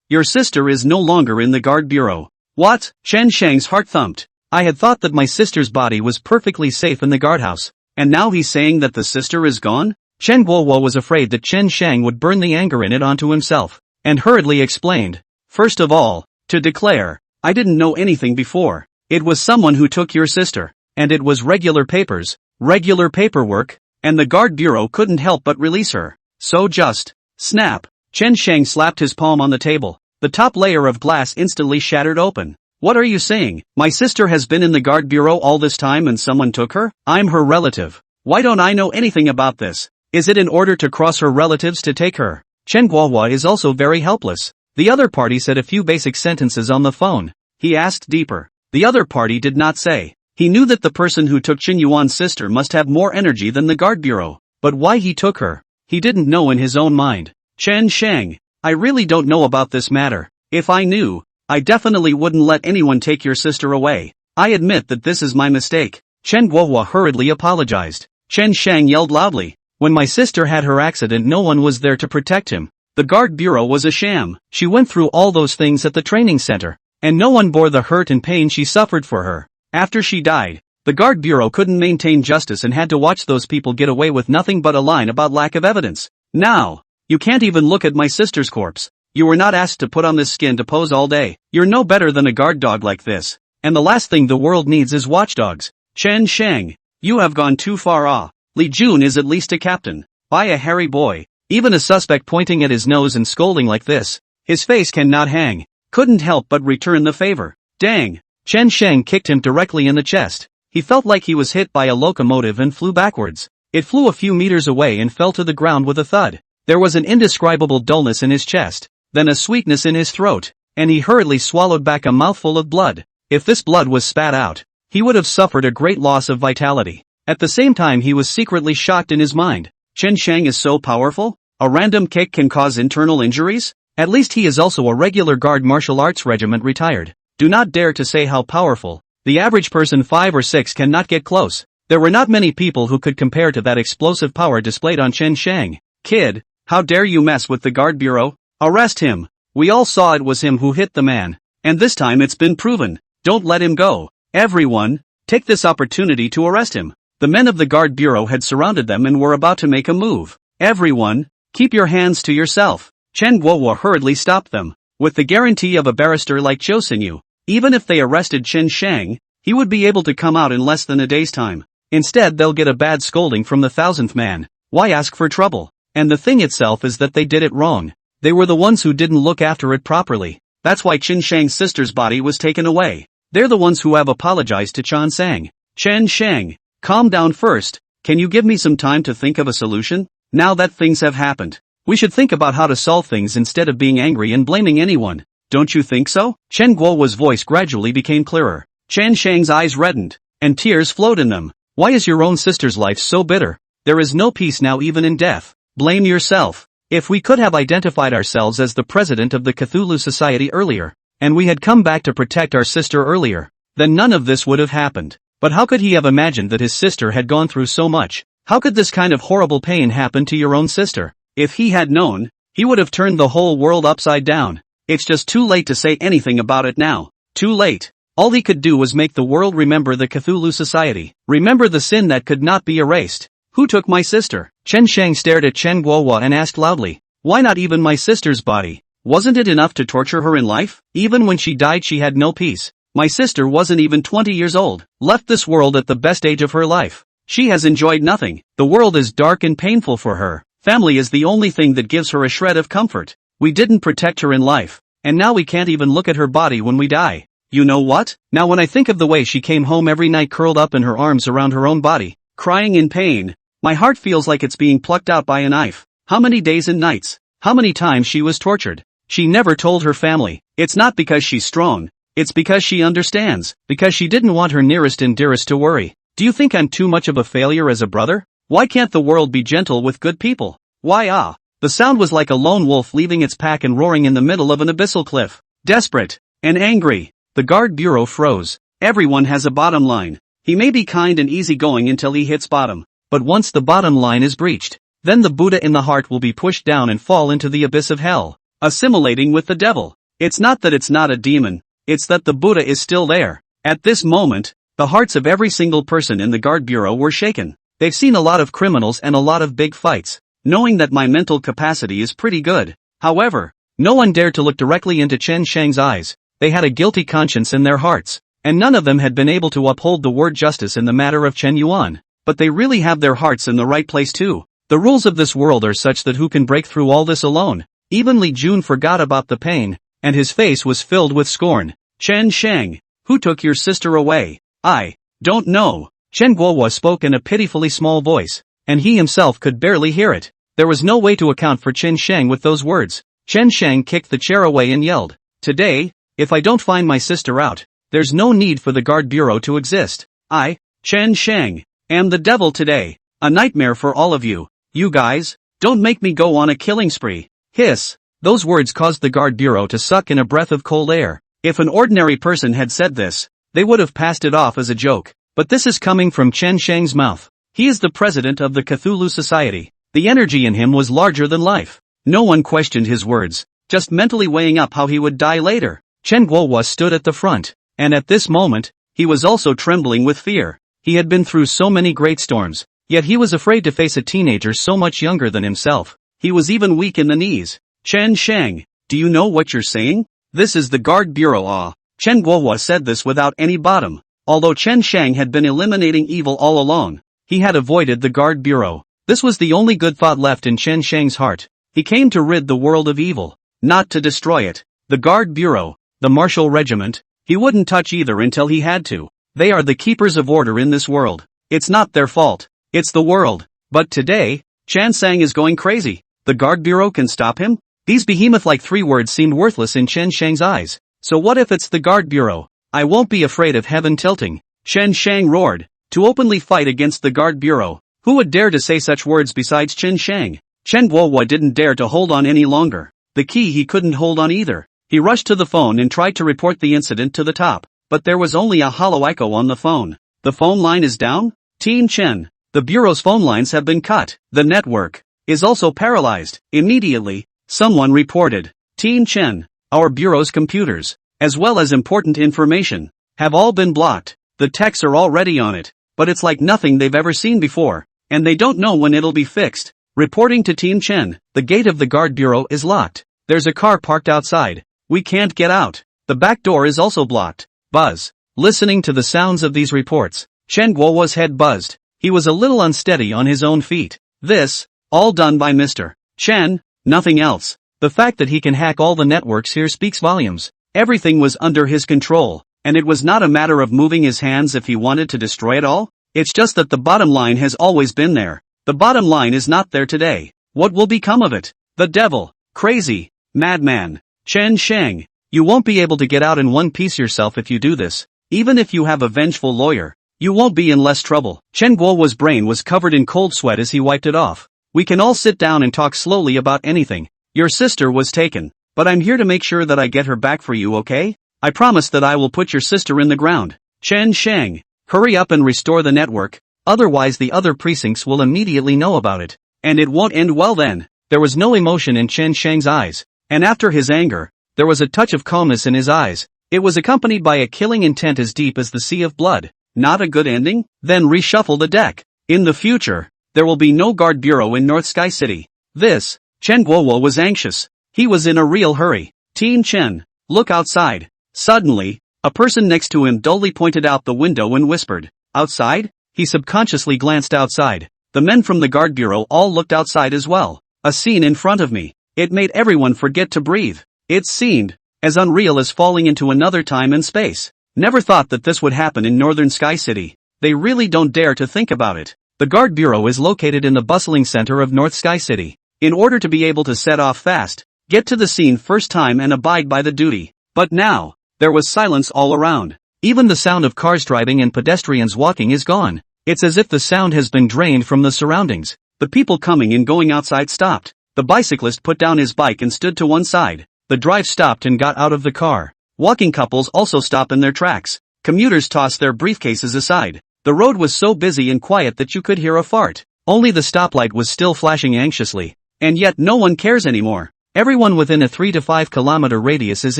your sister is no longer in the guard bureau. What? Chen Sheng's heart thumped. I had thought that my sister's body was perfectly safe in the guardhouse. and now he's saying that the sister is gone? Chen Guoguo was afraid that Chen Shang would burn the anger in it onto himself, and hurriedly explained. First of all, to declare, I didn't know anything before. It was someone who took your sister, and it was regular paperwork, and the guard bureau couldn't help but release her. So just, snap. Chen Shang slapped his palm on the table. The top layer of glass instantly shattered open. What are you saying? My sister has been in the guard bureau all this time and someone took her? I'm her relative. Why don't I know anything about this? Is it in order to cross her relatives to take her? Chen Guohua is also very helpless. The other party said a few basic sentences on the phone. He asked deeper. The other party did not say. He knew that the person who took Qin Yuan's sister must have more energy than the guard bureau. But why he took her? He didn't know in his own mind. Chen Shang, I really don't know about this matter. If I knew, I definitely wouldn't let anyone take your sister away. I admit that this is my mistake. Chen Guohua hurriedly apologized. Chen Shang yelled loudly. When my sister had her accident, no one was there to protect him. The guard bureau was a sham. She went through all those things at the training center, and no one bore the hurt and pain she suffered for her. After she died, the guard bureau couldn't maintain justice and had to watch those people get away with nothing but a line about lack of evidence. Now, you can't even look at my sister's corpse. You were not asked to put on this skin to pose all day. You're no better than a guard dog like this. And the last thing the world needs is watchdogs. Chen Shang, you have gone too far. Li Jun is at least a captain. By a hairy boy. Even a suspect pointing at his nose and scolding like this. His face cannot hang. Couldn't help but return the favor. Dang. Chen Shang kicked him directly in the chest. He felt like he was hit by a locomotive and flew backwards. It flew a few meters away and fell to the ground with a thud. There was an indescribable dullness in his chest, then a sweetness in his throat, and he hurriedly swallowed back a mouthful of blood. If this blood was spat out, he would have suffered a great loss of vitality. At the same time he was secretly shocked in his mind. Chen Shang is so powerful? A random kick can cause internal injuries? At least he is also a regular guard martial arts regiment retired. Do not dare to say how powerful. The average person 5 or 6 cannot get close. There were not many people who could compare to that explosive power displayed on Chen Shang. Kid, how dare you mess with the guard bureau? Arrest him. We all saw it was him who hit the man. And this time it's been proven. Don't let him go. Everyone, take this opportunity to arrest him. The men of the guard bureau had surrounded them and were about to make a move. Everyone, keep your hands to yourself. Chen Guohua hurriedly stopped them. With the guarantee of a barrister like Zhou Xinyu, even if they arrested Chen Shang, he would be able to come out in less than a day's time. Instead they'll get a bad scolding from the 1000th man. Why ask for trouble? And the thing itself is that they did it wrong. They were the ones who didn't look after it properly. That's why Chen Shang's sister's body was taken away. They're the ones who have apologized to Chen Sang. Chen Shang, calm down first. Can you give me some time to think of a solution? Now that things have happened, we should think about how to solve things instead of being angry and blaming anyone. Don't you think so? Chen Guohua's voice gradually became clearer. Chen Shang's eyes reddened, and tears flowed in them. Why is your own sister's life so bitter? There is no peace now even in death. Blame yourself. If we could have identified ourselves as the president of the Cthulhu Society earlier, and we had come back to protect our sister earlier, then none of this would have happened. But how could he have imagined that his sister had gone through so much? How could this kind of horrible pain happen to your own sister? If he had known, he would have turned the whole world upside down. It's just too late to say anything about it now. Too late. All he could do was make the world remember the Cthulhu Society. Remember the sin that could not be erased. Who took my sister? Chen Shang stared at Chen Guohua and asked loudly. Why not even my sister's body? Wasn't it enough to torture her in life? Even when she died she had no peace. My sister wasn't even 20 years old. Left this world at the best age of her life. She has enjoyed nothing. The world is dark and painful for her. Family is the only thing that gives her a shred of comfort. We didn't protect her in life. And now we can't even look at her body when we die. You know what? Now when I think of the way she came home every night curled up in her arms around her own body, crying in pain, my heart feels like it's being plucked out by a knife. How many days and nights? How many times she was tortured? She never told her family. It's not because she's strong. It's because she understands. Because she didn't want her nearest and dearest to worry. Do you think I'm too much of a failure as a brother? Why can't the world be gentle with good people? Why? The sound was like a lone wolf leaving its pack and roaring in the middle of an abyssal cliff. Desperate and angry. The guard bureau froze. Everyone has a bottom line. He may be kind and easygoing until he hits bottom. But once the bottom line is breached, then the Buddha in the heart will be pushed down and fall into the abyss of hell, assimilating with the devil. It's not that it's not a demon, it's that the Buddha is still there. At this moment, the hearts of every single person in the guard bureau were shaken. They've seen a lot of criminals and a lot of big fights, knowing that my mental capacity is pretty good. However, no one dared to look directly into Chen Shang's eyes. They had a guilty conscience in their hearts, and none of them had been able to uphold the word justice in the matter of Chen Yuan. But they really have their hearts in the right place too. The rules of this world are such that who can break through all this alone? Even Li Jun forgot about the pain, and his face was filled with scorn. Chen Shang, who took your sister away? I don't know. Chen Guohua spoke in a pitifully small voice, and he himself could barely hear it. There was no way to account for Chen Shang with those words. Chen Shang kicked the chair away and yelled, "Today, if I don't find my sister out, there's no need for the guard bureau to exist. I, Chen Shang, am the devil today. A nightmare for all of you. You guys, don't make me go on a killing spree." Hiss. Those words caused the guard bureau to suck in a breath of cold air. If an ordinary person had said this, they would have passed it off as a joke. But this is coming from Chen Shang's mouth. He is the president of the Cthulhu Society. The energy in him was larger than life. No one questioned his words, just mentally weighing up how he would die later. Chen Guohua stood at the front, and at this moment, he was also trembling with fear. He had been through so many great storms, yet he was afraid to face a teenager so much younger than himself. He was even weak in the knees. Chen Shang, do you know what you're saying? This is the guard bureau. Chen Guohua said this without any bottom. Although Chen Shang had been eliminating evil all along, he had avoided the guard bureau. This was the only good thought left in Chen Shang's heart. He came to rid the world of evil, not to destroy it. The guard bureau, the martial regiment, he wouldn't touch either until he had to. They are the keepers of order in this world. It's not their fault. It's the world. But today, Chen Shang is going crazy. The guard bureau can stop him? These behemoth-like 3 words seemed worthless in Chen Shang's eyes. So what if it's the guard bureau? I won't be afraid of heaven tilting. Chen Shang roared. To openly fight against the guard bureau. Who would dare to say such words besides Chen Shang? Chen Guohua didn't dare to hold on any longer. The key he couldn't hold on either. He rushed to the phone and tried to report the incident to the top. But there was only a hollow echo on the phone. The phone line is down? Team Chen. The bureau's phone lines have been cut. The network is also paralyzed. Immediately, someone reported. Team Chen. Our bureau's computers, as well as important information, have all been blocked. The techs are already on it, but it's like nothing they've ever seen before, and they don't know when it'll be fixed. Reporting to Team Chen, the gate of the guard bureau is locked. There's a car parked outside. We can't get out. The back door is also blocked. Buzz. Listening to the sounds of these reports, Chen Guohua's head buzzed. He was a little unsteady on his own feet. This, all done by Mr. Chen, nothing else. The fact that he can hack all the networks here speaks volumes. Everything was under his control, and it was not a matter of moving his hands if he wanted to destroy it all. It's just that the bottom line has always been there. The bottom line is not there today. What will become of it? The devil. Crazy. Madman. Chen Shang. You won't be able to get out in one piece yourself if you do this. Even if you have a vengeful lawyer, you won't be in less trouble. Chen Guohua's brain was covered in cold sweat as he wiped it off. We can all sit down and talk slowly about anything. Your sister was taken, but I'm here to make sure that I get her back for you, okay? I promise that I will put your sister in the ground. Chen Shang, hurry up and restore the network, otherwise the other precincts will immediately know about it. And it won't end well then. There was no emotion in Chen Shang's eyes, and after his anger, there was a touch of calmness in his eyes. It was accompanied by a killing intent as deep as the sea of blood. Not a good ending? Then reshuffle the deck. In the future, there will be no guard bureau in North Sky City. This, Chen Guohua was anxious. He was in a real hurry. Team Chen, look outside. Suddenly, a person next to him dully pointed out the window and whispered, outside? He subconsciously glanced outside. The men from the guard bureau all looked outside as well. A scene in front of me. It made everyone forget to breathe. It seemed as unreal as falling into another time and space. Never thought that this would happen in Northern Sky City. They really don't dare to think about it. The guard bureau is located in the bustling center of North Sky City. In order to be able to set off fast, get to the scene first time and abide by the duty. But now, there was silence all around. Even the sound of cars driving and pedestrians walking is gone. It's as if the sound has been drained from the surroundings. The people coming and going outside stopped. The bicyclist put down his bike and stood to one side. The drive stopped and got out of the car. Walking couples also stop in their tracks. Commuters tossed their briefcases aside. The road was so busy and quiet that you could hear a fart. Only the stoplight was still flashing anxiously. And yet no one cares anymore. Everyone within a 3 to 5 kilometer radius is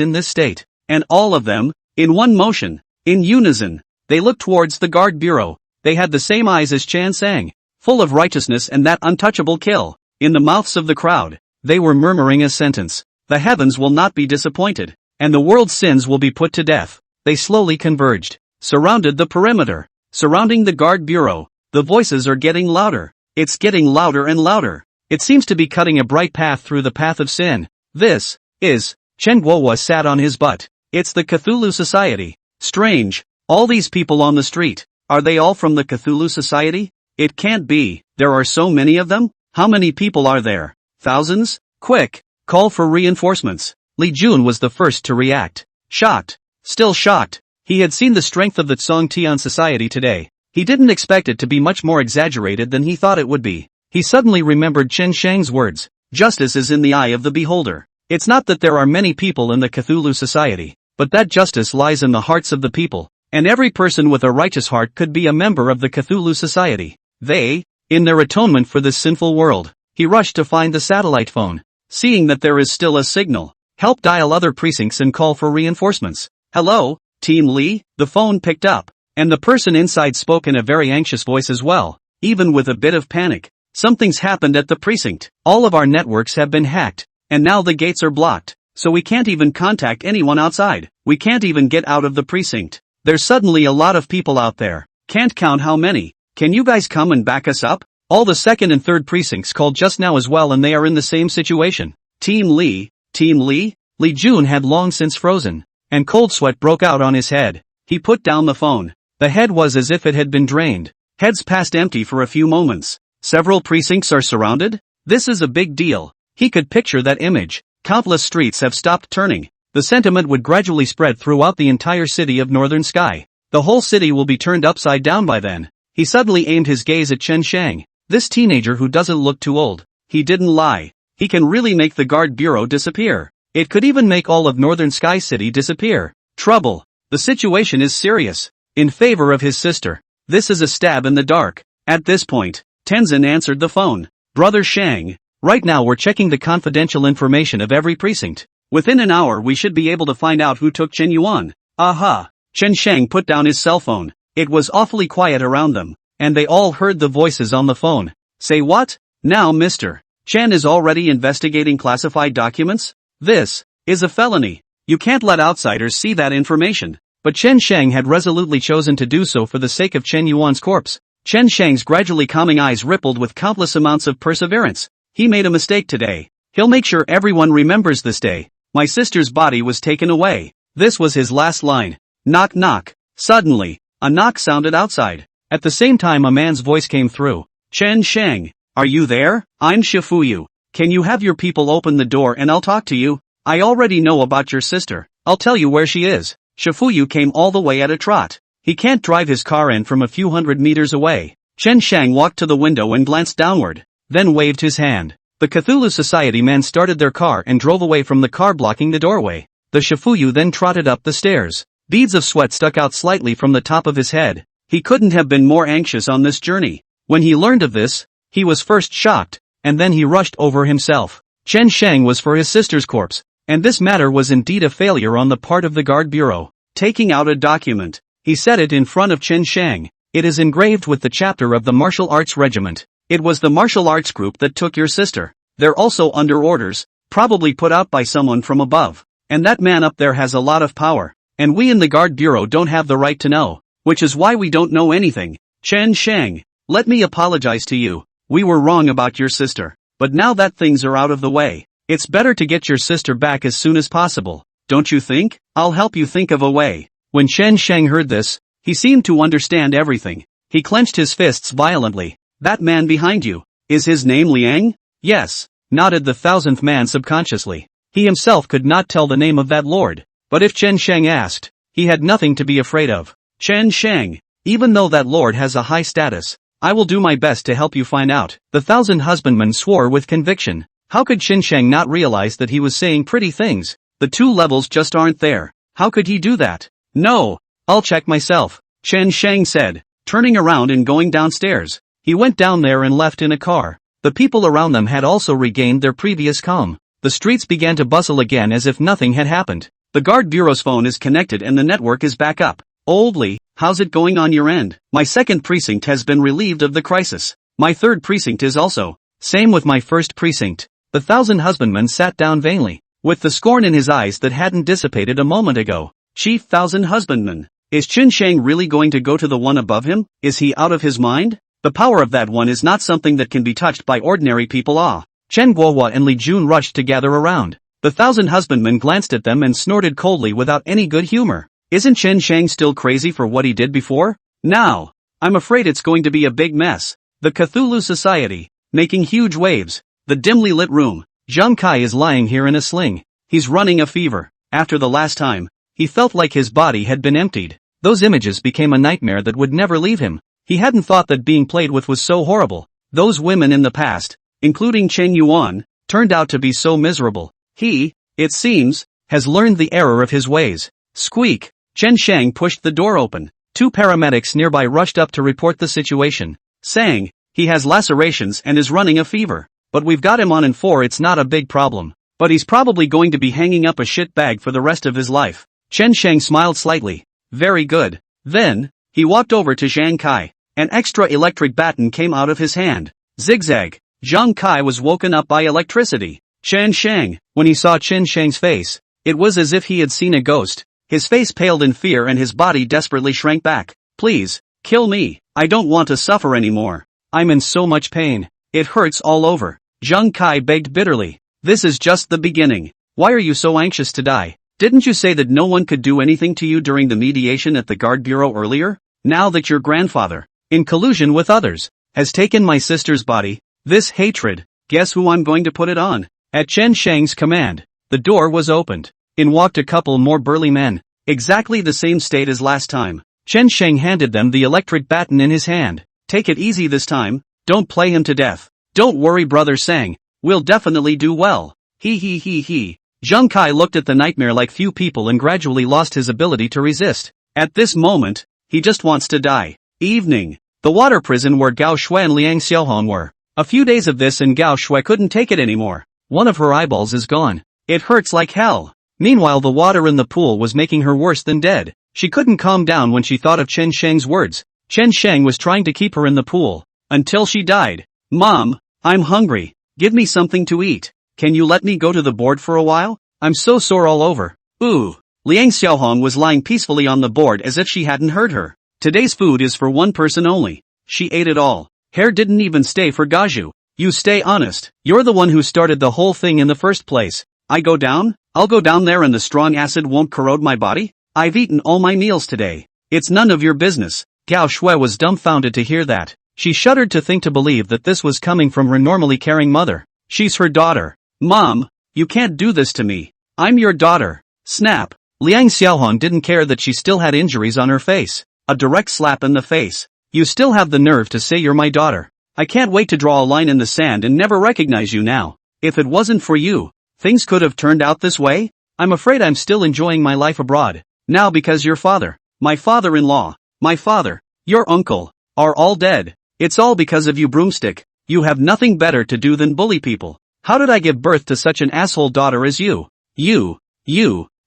in this state. And all of them, in one motion, in unison, they looked towards the guard bureau. They had the same eyes as Chen Shang. full of righteousness and that untouchable kill. In the mouths of the crowd, they were murmuring a sentence. The heavens will not be disappointed, and the world's sins will be put to death. They slowly converged, surrounded the perimeter, surrounding the guard bureau. The voices are getting louder. It's getting louder and louder. It seems to be cutting a bright path through the path of sin. This is. Chen Guohua sat on his butt. It's the Cthulhu Society. Strange. All these people on the street. Are they all from the Cthulhu Society? It can't be. There are so many of them? How many people are there? Thousands? Quick. Call for reinforcements. Li Jun was the first to react. Shocked. Still shocked. He had seen the strength of the Zongtian Society today. He didn't expect it to be much more exaggerated than he thought it would be. He suddenly remembered Chen Shang's words. Justice is in the eye of the beholder. It's not that there are many people in the Cthulhu Society, but that justice lies in the hearts of the people, and every person with a righteous heart could be a member of the Cthulhu Society. They, in their atonement for this sinful world, he rushed to find the satellite phone. Seeing that there is still a signal, help dial other precincts and call for reinforcements. Hello, Team Lee? The phone picked up, and the person inside spoke in a very anxious voice as well, even with a bit of panic. Something's happened at the precinct. All of our networks have been hacked, and now the gates are blocked, so we can't even contact anyone outside. We can't even get out of the precinct. There's suddenly a lot of people out there. Can't count how many. Can you guys come and back us up? All the second and third precincts called just now as well, and they are in the same situation. Team Lee? Team Lee? Li Jun had long since frozen, and cold sweat broke out on his head. He put down the phone. The head was as if it had been drained. Heads passed empty for a few moments. Several precincts are surrounded? This is a big deal. He could picture that image. Countless streets have stopped turning. The sentiment would gradually spread throughout the entire city of Northern Sky. The whole city will be turned upside down by then. He suddenly aimed his gaze at Chen Shang. This teenager who doesn't look too old. He didn't lie. He can really make the guard bureau disappear. It could even make all of Northern Sky City disappear. Trouble. The situation is serious. In favor of his sister. This is a stab in the dark. At this point, Tenzin answered the phone. Brother Shang. Right now we're checking the confidential information of every precinct. Within an hour we should be able to find out who took Chen Yuan. Aha! Chen Shang put down his cell phone. It was awfully quiet around them, and they all heard the voices on the phone. Say what? Now Mr. Chen is already investigating classified documents? This is a felony. You can't let outsiders see that information. But Chen Shang had resolutely chosen to do so for the sake of Chen Yuan's corpse. Chen Shang's gradually calming eyes rippled with countless amounts of perseverance. He made a mistake today. He'll make sure everyone remembers this day. My sister's body was taken away. This was his last line. Knock knock. Suddenly, a knock sounded outside. At the same time a man's voice came through. Chen Shang, are you there? I'm Shifuyu. Can you have your people open the door and I'll talk to you? I already know about your sister. I'll tell you where she is. Shifuyu came all the way at a trot. He can't drive his car in from a few hundred meters away. Chen Shang walked to the window and glanced downward, then waved his hand. The Cthulhu Society men started their car and drove away from the car blocking the doorway. The Shifuyu then trotted up the stairs. Beads of sweat stuck out slightly from the top of his head. He couldn't have been more anxious on this journey. When he learned of this, he was first shocked, and then he rushed over himself. Chen Shang was for his sister's corpse, and this matter was indeed a failure on the part of the guard bureau. Taking out a document, he set it in front of Chen Shang. It is engraved with the chapter of the martial arts regiment. It was the martial arts group that took your sister. They're also under orders, probably put out by someone from above. And that man up there has a lot of power. And we in the guard bureau don't have the right to know. Which is why we don't know anything. Chen Shang, let me apologize to you. We were wrong about your sister. But now that things are out of the way, it's better to get your sister back as soon as possible. Don't you think? I'll help you think of a way. When Chen Shang heard this, he seemed to understand everything. He clenched his fists violently. That man behind you, is his name Liang? Yes, nodded the 1000th man subconsciously. He himself could not tell the name of that lord. But if Chen Shang asked, he had nothing to be afraid of. Chen Shang, even though that lord has a high status, I will do my best to help you find out. The 1000 husbandmen swore with conviction. How could Chen Shang not realize that he was saying pretty things? The two levels just aren't there. How could he do that? No, I'll check myself, Chen Shang said, turning around and going downstairs. He went down there and left in a car. The people around them had also regained their previous calm. The streets began to bustle again as if nothing had happened. The guard bureau's phone is connected and the network is back up. Old Lee, how's it going on your end? My second precinct has been relieved of the crisis. My third precinct is also. Same with my first precinct. The thousand husbandman sat down vainly, with the scorn in his eyes that hadn't dissipated a moment ago. Chief thousand husbandman. Is Chen Shang really going to go to the one above him? Is he out of his mind? The power of that one is not something that can be touched by ordinary people. Chen Guohua and Li Jun rushed to gather around. The thousand husbandmen glanced at them and snorted coldly without any good humor. Isn't Chen Shang still crazy for what he did before? Now, I'm afraid it's going to be a big mess. The Cthulhu Society, making huge waves. The dimly lit room. Zhang Kai is lying here in a sling. He's running a fever. After the last time, he felt like his body had been emptied. Those images became a nightmare that would never leave him. He hadn't thought that being played with was so horrible. Those women in the past, including Chen Yuan, turned out to be so miserable. He, it seems, has learned the error of his ways. Squeak! Chen Shang pushed the door open. 2 paramedics nearby rushed up to report the situation, saying, he has lacerations and is running a fever. But we've got him on N4. It's not a big problem. But he's probably going to be hanging up a shit bag for the rest of his life. Chen Shang smiled slightly. Very good. Then, he walked over to Zhang Kai. An extra electric baton came out of his hand. Zigzag. Zhang Kai was woken up by electricity. Chen Shang, when he saw Chen Shang's face, it was as if he had seen a ghost. His face paled in fear and his body desperately shrank back. Please, kill me. I don't want to suffer anymore. I'm in so much pain. It hurts all over. Zhang Kai begged bitterly. This is just the beginning. Why are you so anxious to die? Didn't you say that no one could do anything to you during the mediation at the guard bureau earlier? Now that your grandfather, in collusion with others, has taken my sister's body, this hatred, guess who I'm going to put it on? At Chen Shang's command, the door was opened. In walked a couple more burly men, exactly the same state as last time. Chen Shang handed them the electric baton in his hand. Take it easy this time, don't play him to death. Don't worry brother Sang, we'll definitely do well. He. Zhang Kai looked at the nightmare like few people and gradually lost his ability to resist. At this moment, he just wants to die. Evening. The water prison where Gao Shui and Liang Xiaohong were. A few days of this and Gao Shui couldn't take it anymore. One of her eyeballs is gone. It hurts like hell. Meanwhile the water in the pool was making her worse than dead. She couldn't calm down when she thought of Chen Shang's words. Chen Shang was trying to keep her in the pool. Until she died. Mom, I'm hungry. Give me something to eat. Can you let me go to the board for a while? I'm so sore all over. Ooh. Liang Xiaohong was lying peacefully on the board as if she hadn't heard her. Today's food is for one person only. She ate it all. Hair didn't even stay for Gaju. You stay honest. You're the one who started the whole thing in the first place. I go down? I'll go down there and the strong acid won't corrode my body? I've eaten all my meals today. It's none of your business. Gao Shui was dumbfounded to hear that. She shuddered to think to believe that this was coming from her normally caring mother. She's her daughter. Mom, you can't do this to me. I'm your daughter. Snap. Liang Xiaohong didn't care that she still had injuries on her face. A direct slap in the face. You still have the nerve to say you're my daughter. I can't wait to draw a line in the sand and never recognize you now. If it wasn't for you, things could have turned out this way? I'm afraid I'm still enjoying my life abroad. Now because your father, my father-in-law, my father, your uncle, are all dead. It's all because of you broomstick. You have nothing better to do than bully people. How did I give birth to such an asshole daughter as you? You.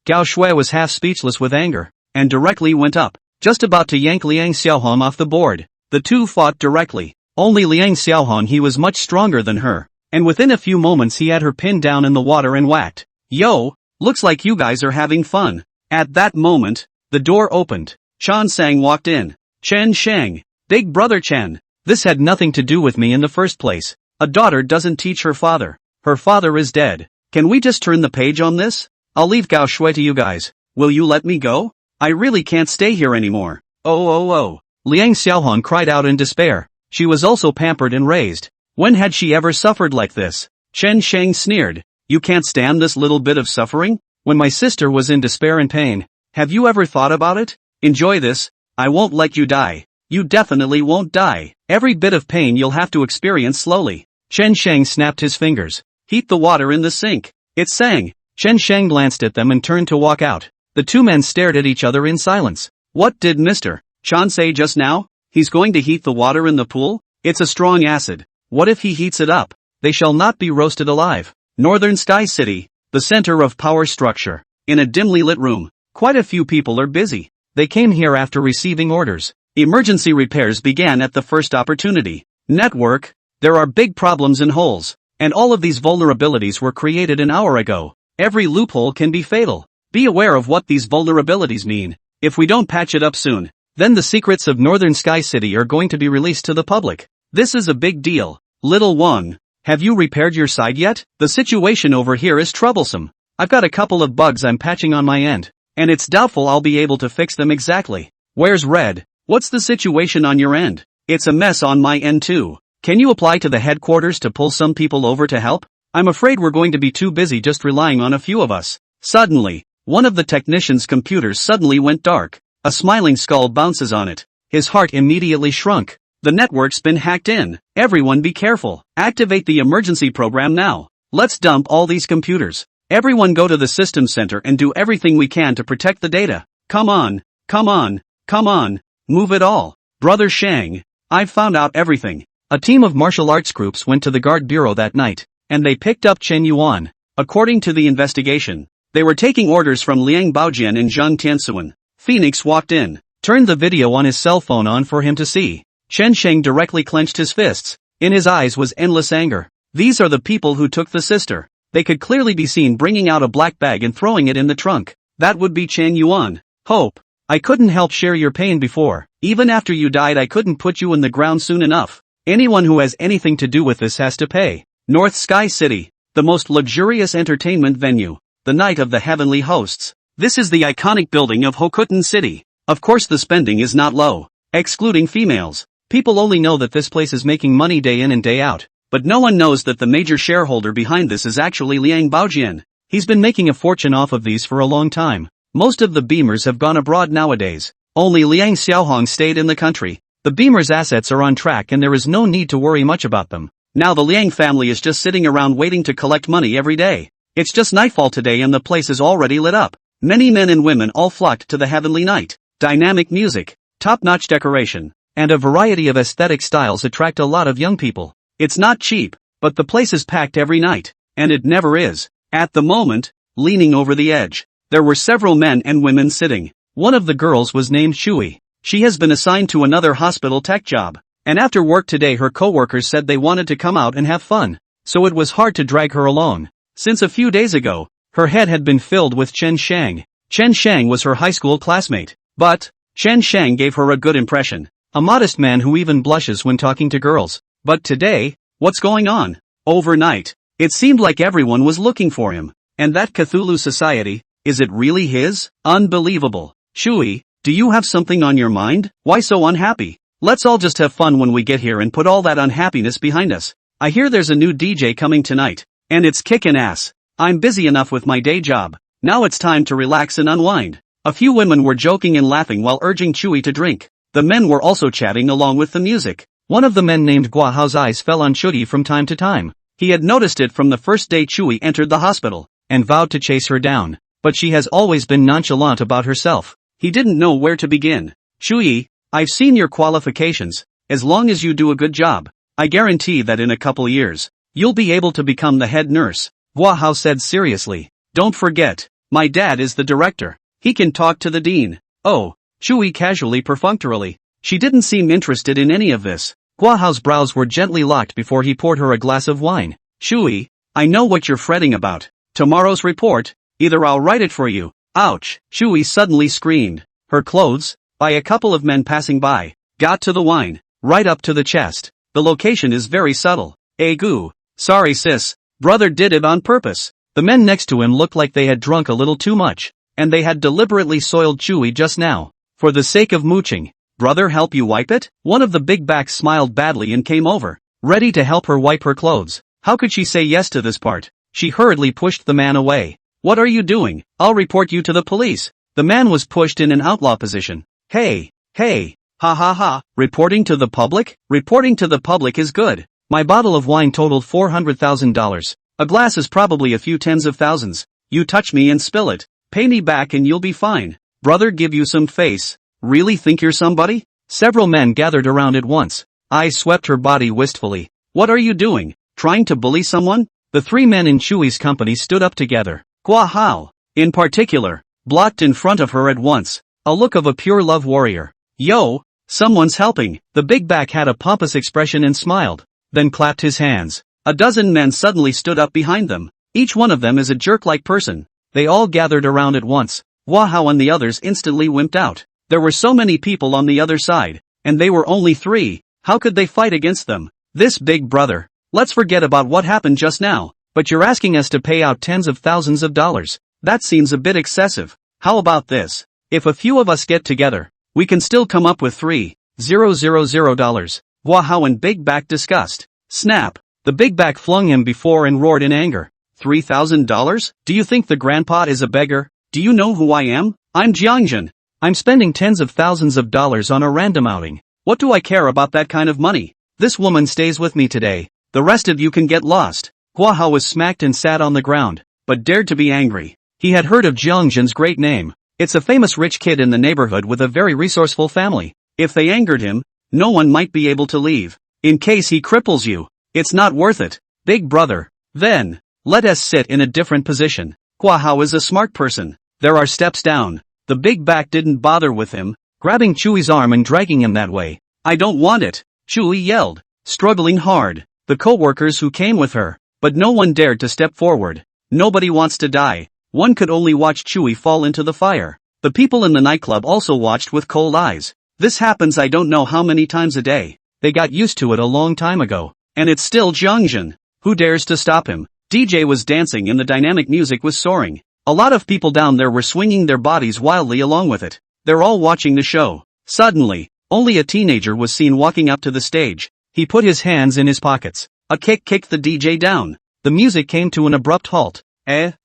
Gao Shui was half speechless with anger, and directly went up, just about to yank Liang Xiaohong off the board. The two fought directly. Only Liang Xiaohong he was much stronger than her, and within a few moments he had her pinned down in the water and whacked. Yo, looks like you guys are having fun. At that moment, the door opened. Chan Sang walked in. Chen Shang. Big brother Chen. This had nothing to do with me in the first place. A daughter doesn't teach her father. Her father is dead. Can we just turn the page on this? I'll leave Gao Shui to you guys. Will you let me go? I really can't stay here anymore. Oh. Liang Xiaohong cried out in despair. She was also pampered and raised. When had she ever suffered like this? Chen Shang sneered. You can't stand this little bit of suffering? When my sister was in despair and pain. Have you ever thought about it? Enjoy this. I won't let you die. You definitely won't die. Every bit of pain you'll have to experience slowly. Chen Shang snapped his fingers. Heat the water in the sink. It sang. Chen Shang glanced at them and turned to walk out. The two men stared at each other in silence. What did Mr. Chan say just now? He's going to heat the water in the pool? It's a strong acid. What if he heats it up? They shall not be roasted alive. Northern Sky City, the center of power structure. In a dimly lit room, quite a few people are busy. They came here after receiving orders. Emergency repairs began at the first opportunity. Network, there are big problems and holes. And all of these vulnerabilities were created an hour ago. Every loophole can be fatal. Be aware of what these vulnerabilities mean. If we don't patch it up soon, then the secrets of Northern Sky City are going to be released to the public. This is a big deal. Little one, have you repaired your side yet? The situation over here is troublesome. I've got a couple of bugs I'm patching on my end, and it's doubtful I'll be able to fix them exactly. Where's Red? What's the situation on your end? It's a mess on my end too. Can you apply to the headquarters to pull some people over to help? I'm afraid we're going to be too busy just relying on a few of us. Suddenly, one of the technician's computers suddenly went dark. A smiling skull bounces on it. His heart immediately shrunk. The network's been hacked in. Everyone be careful. Activate the emergency program now. Let's dump all these computers. Everyone go to the system center and do everything we can to protect the data. Come on, come on, come on. Move it all. Brother Shang, I've found out everything. A team of martial arts groups went to the guard bureau that night, and they picked up Chen Yuan. According to the investigation, they were taking orders from Liang Baojian and Zhang Tianxuan. Phoenix walked in, turned the video on his cell phone on for him to see. Chen Sheng directly clenched his fists. In his eyes was endless anger. These are the people who took the sister. They could clearly be seen bringing out a black bag and throwing it in the trunk. That would be Chen Yuan. Hope, I couldn't help share your pain before. Even after you died I couldn't put you in the ground soon enough. Anyone who has anything to do with this has to pay. North Sky City, the most luxurious entertainment venue, the night of the heavenly hosts. This is the iconic building of Hokuton City. Of course the spending is not low. Excluding females. People only know that this place is making money day in and day out. But no one knows that the major shareholder behind this is actually Liang Baojian. He's been making a fortune off of these for a long time. Most of the Beamers have gone abroad nowadays. Only Liang Xiaohong stayed in the country. The Beamers' assets are on track and there is no need to worry much about them. Now the Liang family is just sitting around waiting to collect money every day. It's just nightfall today and the place is already lit up. Many men and women all flocked to the heavenly night. Dynamic music, top-notch decoration, and a variety of aesthetic styles attract a lot of young people. It's not cheap, but the place is packed every night, and it never is. At the moment, leaning over the edge, there were several men and women sitting. One of the girls was named Shui. She has been assigned to another hospital tech job, and after work today her co-workers said they wanted to come out and have fun, so it was hard to drag her along. Since a few days ago, her head had been filled with Chen Shang. Chen Shang was her high school classmate, but Chen Shang gave her a good impression. A modest man who even blushes when talking to girls. But today, what's going on? Overnight, it seemed like everyone was looking for him. And that Cthulhu Society, is it really his? Unbelievable. Shui, do you have something on your mind? Why so unhappy? Let's all just have fun when we get here and put all that unhappiness behind us. I hear there's a new DJ coming tonight, and it's kickin' ass. I'm busy enough with my day job. Now it's time to relax and unwind. A few women were joking and laughing while urging Chewy to drink. The men were also chatting along with the music. One of the men named Guahao's eyes fell on Chewy from time to time. He had noticed it from the first day Chewy entered the hospital, and vowed to chase her down. But she has always been nonchalant about herself. He didn't know where to begin. Chewy, I've seen your qualifications. As long as you do a good job, I guarantee that in a couple years, you'll be able to become the head nurse. Guahao said seriously. Don't forget, my dad is the director. He can talk to the dean. Oh, Shui casually perfunctorily. She didn't seem interested in any of this. Guahao's brows were gently locked before he poured her a glass of wine. Shui, I know what you're fretting about. Tomorrow's report, either I'll write it for you. Ouch, Shui suddenly screamed. Her clothes, by a couple of men passing by, got to the wine, right up to the chest. The location is very subtle. Goo. Sorry sis, brother did it on purpose. The men next to him looked like they had drunk a little too much, and they had deliberately soiled Chewy just now. For the sake of mooching, brother help you wipe it? One of the big backs smiled badly and came over, ready to help her wipe her clothes. How could she say yes to this part? She hurriedly pushed the man away. What are you doing? I'll report you to the police. The man was pushed in an outlaw position. Hey, ha ha ha, reporting to the public? Reporting to the public is good. My bottle of wine totaled $400,000. A glass is probably a few tens of thousands. You touch me and spill it. Pay me back and you'll be fine. Brother give you some face. Really think you're somebody? Several men gathered around at once. Eyes swept her body wistfully. What are you doing? Trying to bully someone? The three men in Chewy's company stood up together. Guahao, in particular, blocked in front of her at once. A look of a pure love warrior. Yo, Someone's helping. The big back had a pompous expression and smiled, then clapped his hands. A dozen men suddenly stood up behind them. Each one of them is a jerk-like person. They all gathered around at once. Wahao and the others instantly wimped out. There were so many people on the other side, and they were only 3. How could they fight against them? This big brother. Let's forget about what happened just now, but you're asking us to pay out tens of thousands of dollars. That seems a bit excessive. How about this? If a few of us get together, we can still come up with $3,000. Wahao and Big Back discussed. Snap. The Big Back flung him before and roared in anger. $3,000? Do you think the grandpa is a beggar? Do you know who I am? I'm Jiangjun. I'm spending tens of thousands of dollars on a random outing. What do I care about that kind of money? This woman stays with me today. The rest of you can get lost. Guahao was smacked and sat on the ground, but dared to be angry. He had heard of Jiangjun's great name. It's a famous rich kid in the neighborhood with a very resourceful family. If they angered him, no one might be able to leave. In case he cripples you, it's not worth it. Big brother. Then, let us sit in a different position. Guahao is a smart person. There are steps down. The Big Back didn't bother with him, grabbing Chewy's arm and dragging him that way. I don't want it, Chewy yelled, struggling hard. The co-workers who came with her, but no one dared to step forward. Nobody wants to die. One could only watch Chewy fall into the fire. The people in the nightclub also watched with cold eyes. This happens I don't know how many times a day. They got used to it a long time ago. And it's still Jiangjun. Who dares to stop him? DJ was dancing and the dynamic music was soaring. A lot of people down there were swinging their bodies wildly along with it. They're all watching the show. Suddenly, only a teenager was seen walking up to the stage. He put his hands in his pockets. A kick kicked the DJ down. The music came to an abrupt halt.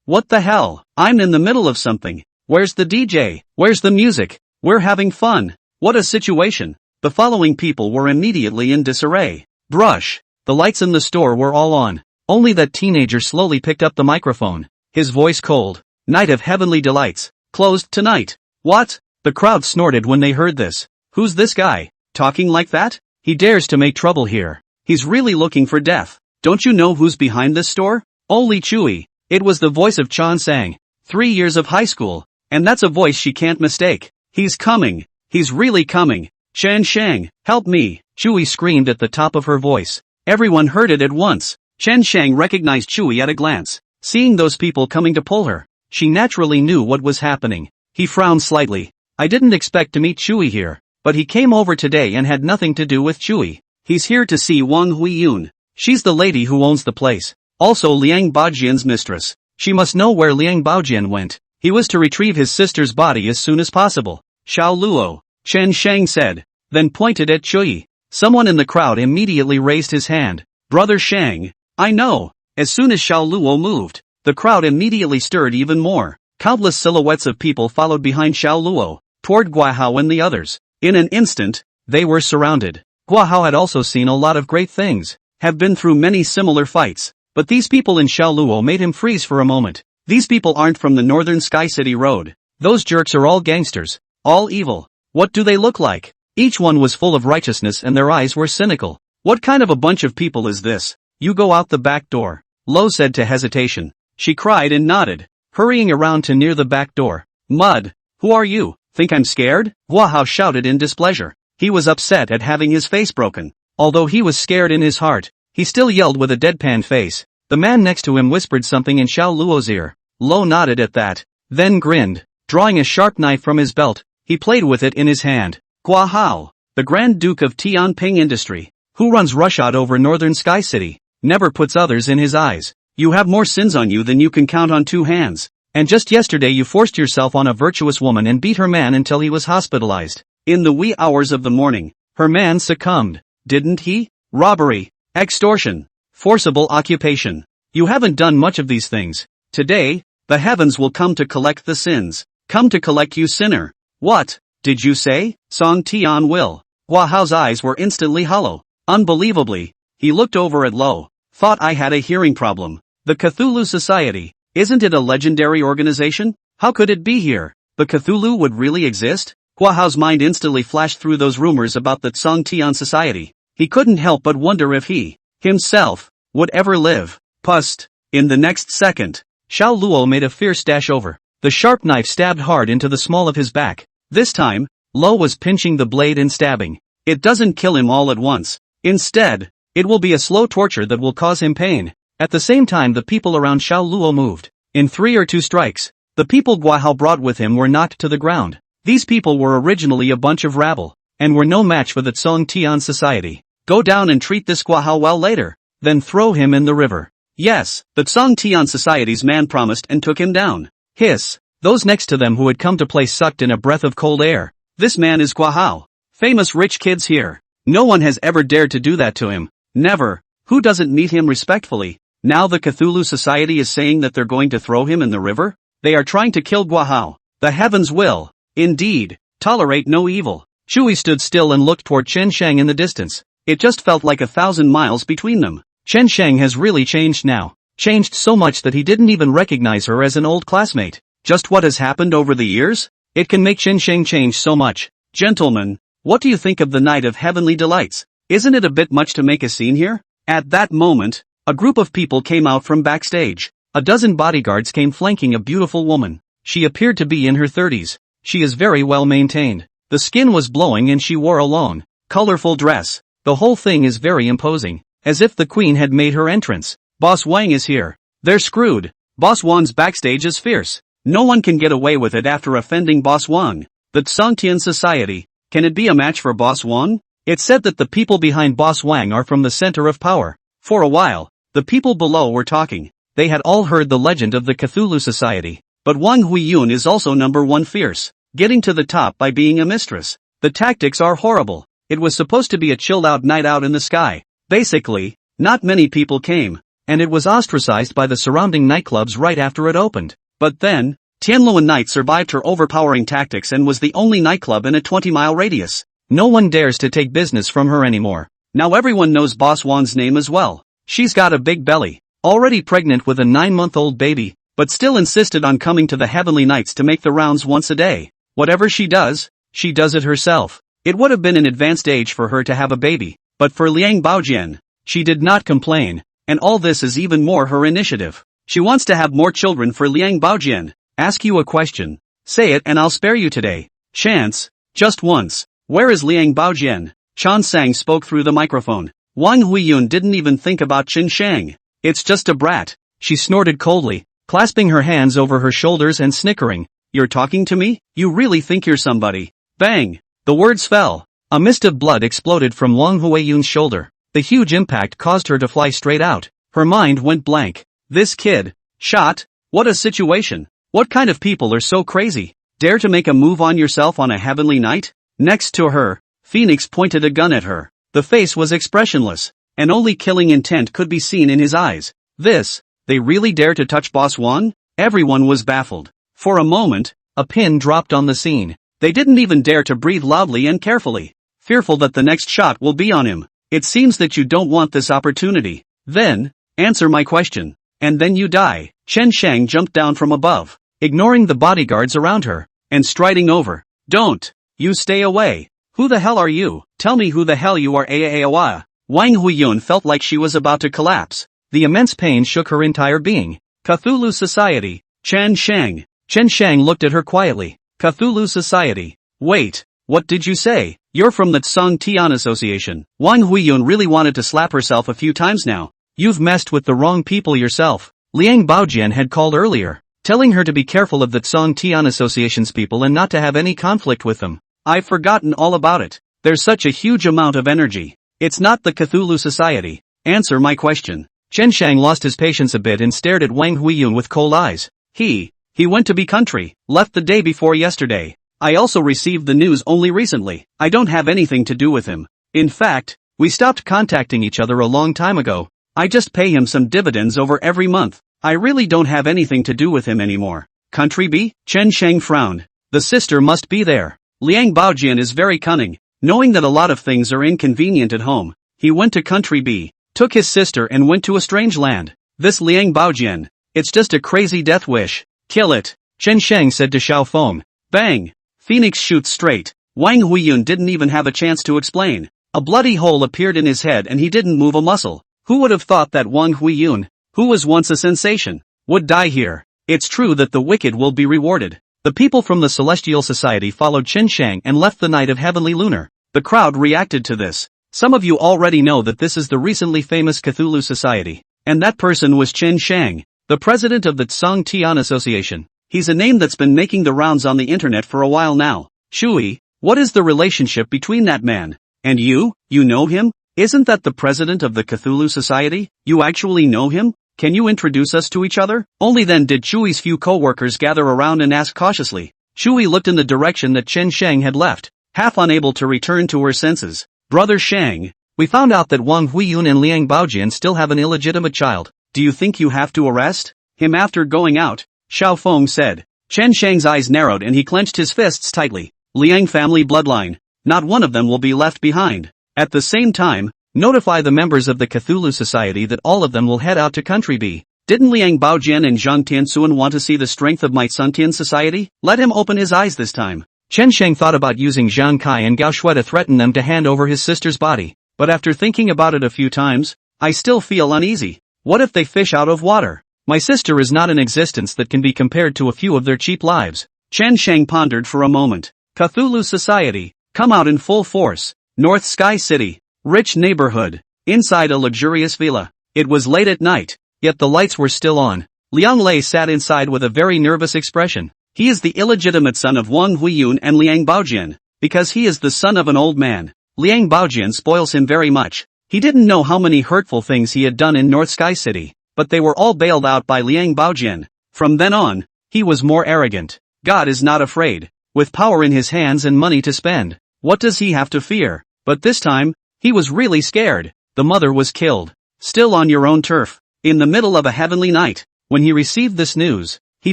What the hell? I'm in the middle of something. Where's the DJ? Where's the music? We're having fun. What a situation. The following people were immediately in disarray. Brush. The lights in the store were all on. Only that teenager slowly picked up the microphone. His voice cold. Night of Heavenly Delights. Closed tonight. What? The crowd snorted when they heard this. Who's this guy? Talking like that? He dares to make trouble here. He's really looking for death. Don't you know who's behind this store? Only Chewy. It was the voice of Chan Sang. 3 years of high school. And that's a voice she can't mistake. He's coming. He's really coming. Chen Shang, help me. Chewy screamed at the top of her voice. Everyone heard it at once. Chen Shang recognized Chewy at a glance. Seeing those people coming to pull her, she naturally knew what was happening. He frowned slightly. I didn't expect to meet Chewy here, but he came over today and had nothing to do with Chewy. He's here to see Wang Huiyun. She's the lady who owns the place. Also Liang Baojian's mistress. She must know where Liang Baojian went. He was to retrieve his sister's body as soon as possible. Xiao Luo, Chen Shang said, then pointed at Chewy. Someone in the crowd immediately raised his hand. Brother Shang. I know. As soon as Xiao Luo moved, the crowd immediately stirred even more. Countless silhouettes of people followed behind Xiao Luo, toward Guahao and the others. In an instant, they were surrounded. Guahao had also seen a lot of great things, have been through many similar fights, but these people in Xiao Luo made him freeze for a moment. These people aren't from the northern Sky City Road. Those jerks are all gangsters, all evil. What do they look like? Each one was full of righteousness and their eyes were cynical. What kind of a bunch of people is this? You go out the back door, Lo said to hesitation. She cried and nodded, hurrying around to near the back door. Mud, who are you? Think I'm scared? Guahao shouted in displeasure. He was upset at having his face broken. Although he was scared in his heart, he still yelled with a deadpan face. The man next to him whispered something in Xiao Luo's ear. Lo nodded at that, then grinned. Drawing a sharp knife from his belt, he played with it in his hand. Guahao, the Grand Duke of Tianping Industry, who runs roughshod over northern Sky City, never puts others in his eyes. You have more sins on you than you can count on 2 hands. And just yesterday you forced yourself on a virtuous woman and beat her man until he was hospitalized. In the wee hours of the morning, her man succumbed, didn't he? Robbery, extortion, forcible occupation. You haven't done much of these things. Today, the heavens will come to collect the sins. Come to collect you sinner. What, did you say? Song Tian will. Guahao's eyes were instantly hollow. Unbelievably, he looked over at Lo. Thought I had a hearing problem. The Cthulhu Society, isn't it a legendary organization? How could it be here? The Cthulhu would really exist? Guahao's mind instantly flashed through those rumors about the Tsong Tian Society. He couldn't help but wonder if he, himself, would ever live. Pust. In the next second, Xiao Luo made a fierce dash over. The sharp knife stabbed hard into the small of his back. This time, Lo was pinching the blade and stabbing. It doesn't kill him all at once. Instead, it will be a slow torture that will cause him pain. At the same time the people around Xiao Luo moved. In 3 or 2 strikes, the people Guahao brought with him were knocked to the ground. These people were originally a bunch of rabble, and were no match for the Tsong Tian society. Go down and treat this Guahao well later, then throw him in the river. Yes, the Tsong Tian society's man promised and took him down. Hiss. Those next to them who had come to play sucked in a breath of cold air. This man is Guahao. Famous rich kids here. No one has ever dared to do that to him. Never. Who doesn't meet him respectfully? Now the Cthulhu Society is saying that they're going to throw him in the river? They are trying to kill Guahao. The heavens will, indeed, tolerate no evil. Shui stood still and looked toward Chen Shang in the distance. It just felt like 1,000 miles between them. Chen Shang has really changed now. Changed so much that he didn't even recognize her as an old classmate. Just what has happened over the years? It can make Chen Shang change so much. Gentlemen, what do you think of the Night of Heavenly Delights? Isn't it a bit much to make a scene here? At that moment, a group of people came out from backstage. A dozen bodyguards came flanking a beautiful woman. She appeared to be in her 30s. She is very well maintained. The skin was glowing and she wore a long, colorful dress. The whole thing is very imposing, as if the queen had made her entrance. Boss Wang is here. They're screwed. Boss Wang's backstage is fierce. No one can get away with it after offending Boss Wang. The Tsongtian Society. Can it be a match for Boss Wang? It's said that the people behind Boss Wang are from the center of power. For a while, the people below were talking. They had all heard the legend of the Cthulhu Society. But Wang Huiyun is also number 1 fierce, getting to the top by being a mistress. The tactics are horrible. It was supposed to be a chilled out night out in the sky. Basically, not many people came, and it was ostracized by the surrounding nightclubs right after it opened. But then, Tianluan Night survived her overpowering tactics and was the only nightclub in a 20-mile radius. No one dares to take business from her anymore. Now everyone knows Boss Wan's name as well. She's got a big belly, already pregnant with a 9-month-old baby, but still insisted on coming to the Heavenly Nights to make the rounds once a day. Whatever she does it herself. It would have been an advanced age for her to have a baby, but for Liang Baojian, she did not complain, and all this is even more her initiative. She wants to have more children for Liang Baojian. Ask you a question. Say it and I'll spare you today. Chance. Just once. Where is Liang Baojian? Chan Sang spoke through the microphone. Wang Huiyun didn't even think about Qin Shang. It's just a brat. She snorted coldly, clasping her hands over her shoulders and snickering. You're talking to me? You really think you're somebody? Bang! The words fell. A mist of blood exploded from Wang Huiyun's shoulder. The huge impact caused her to fly straight out. Her mind went blank. This kid. Shot? What a situation. What kind of people are so crazy? Dare to make a move on yourself on a heavenly night? Next to her, Phoenix pointed a gun at her. The face was expressionless, and only killing intent could be seen in his eyes. They really dare to touch Boss Wang? Everyone was baffled. For a moment, a pin dropped on the scene. They didn't even dare to breathe loudly and carefully, fearful that the next shot will be on him. It seems that you don't want this opportunity. Then, answer my question, and then you die. Chen Shang jumped down from above, ignoring the bodyguards around her, and striding over. Don't! You stay away! Who the hell are you? Tell me who the hell you are. Wang Huiyun felt like she was about to collapse. The immense pain shook her entire being. Cthulhu Society. Chen Shang. Chen Shang looked at her quietly. Cthulhu Society. Wait, what did you say? You're from the Tsong Tian Association. Wang Huiyun really wanted to slap herself a few times now. You've messed with the wrong people yourself. Liang Baojian had called earlier, telling her to be careful of the Tsong Tian Association's people and not to have any conflict with them. I've forgotten all about it. There's such a huge amount of energy. It's not the Cthulhu Society. Answer my question. Chen Shang lost his patience a bit and stared at Wang Huiyun with cold eyes. He went to be country, left the day before yesterday. I also received the news only recently. I don't have anything to do with him. In fact, we stopped contacting each other a long time ago. I just pay him some dividends over every month. I really don't have anything to do with him anymore. Country B? Chen Shang frowned. The sister must be there. Liang Baojian is very cunning. Knowing that a lot of things are inconvenient at home, he went to country B, took his sister and went to a strange land. This Liang Baojian, it's just a crazy death wish. Kill it, Chen Shang said to Xiao Feng. Bang! Phoenix shoots straight. Wang Huiyun didn't even have a chance to explain. A bloody hole appeared in his head and he didn't move a muscle. Who would have thought that Wang Huiyun, who was once a sensation, would die here? It's true that the wicked will be rewarded. The people from the Celestial Society followed Chen Shang and left the night of Heavenly Lunar. The crowd reacted to this. Some of you already know that this is the recently famous Cthulhu Society. And that person was Chen Shang, the president of the Tsang Tian Association. He's a name that's been making the rounds on the internet for a while now. Shui, what is the relationship between that man and you? You know him? Isn't that the president of the Cthulhu Society? You actually know him? Can you introduce us to each other? Only then did Shui's few co-workers gather around and ask cautiously. Shui looked in the direction that Chen Shang had left, half unable to return to her senses. Brother Shang, we found out that Wang Huiyun and Liang Baojian still have an illegitimate child. Do you think you have to arrest him after going out? Xiao Feng said. Chen Shang's eyes narrowed and he clenched his fists tightly. Liang family bloodline. Not one of them will be left behind. At the same time, notify the members of the Cthulhu Society that all of them will head out to Country B. Didn't Liang Baojian and Zhang Tianxuan want to see the strength of my Suntian Society? Let him open his eyes this time. Chen Shang thought about using Zhang Kai and Gao Shui to threaten them to hand over his sister's body. But after thinking about it a few times, I still feel uneasy. What if they fish out of water? My sister is not an existence that can be compared to a few of their cheap lives. Chen Shang pondered for a moment. Cthulhu Society, come out in full force. North Sky City, rich neighborhood, inside a luxurious villa. It was late at night, yet the lights were still on. Liang Lei sat inside with a very nervous expression. He is the illegitimate son of Wang Huiyun and Liang Baojian, because he is the son of an old man. Liang Baojian spoils him very much. He didn't know how many hurtful things he had done in North Sky City, but they were all bailed out by Liang Baojian. From then on, he was more arrogant. God is not afraid. With power in his hands and money to spend, what does he have to fear? But this time, he was really scared. The mother was killed. Still on your own turf. In the middle of a heavenly night. When he received this news, he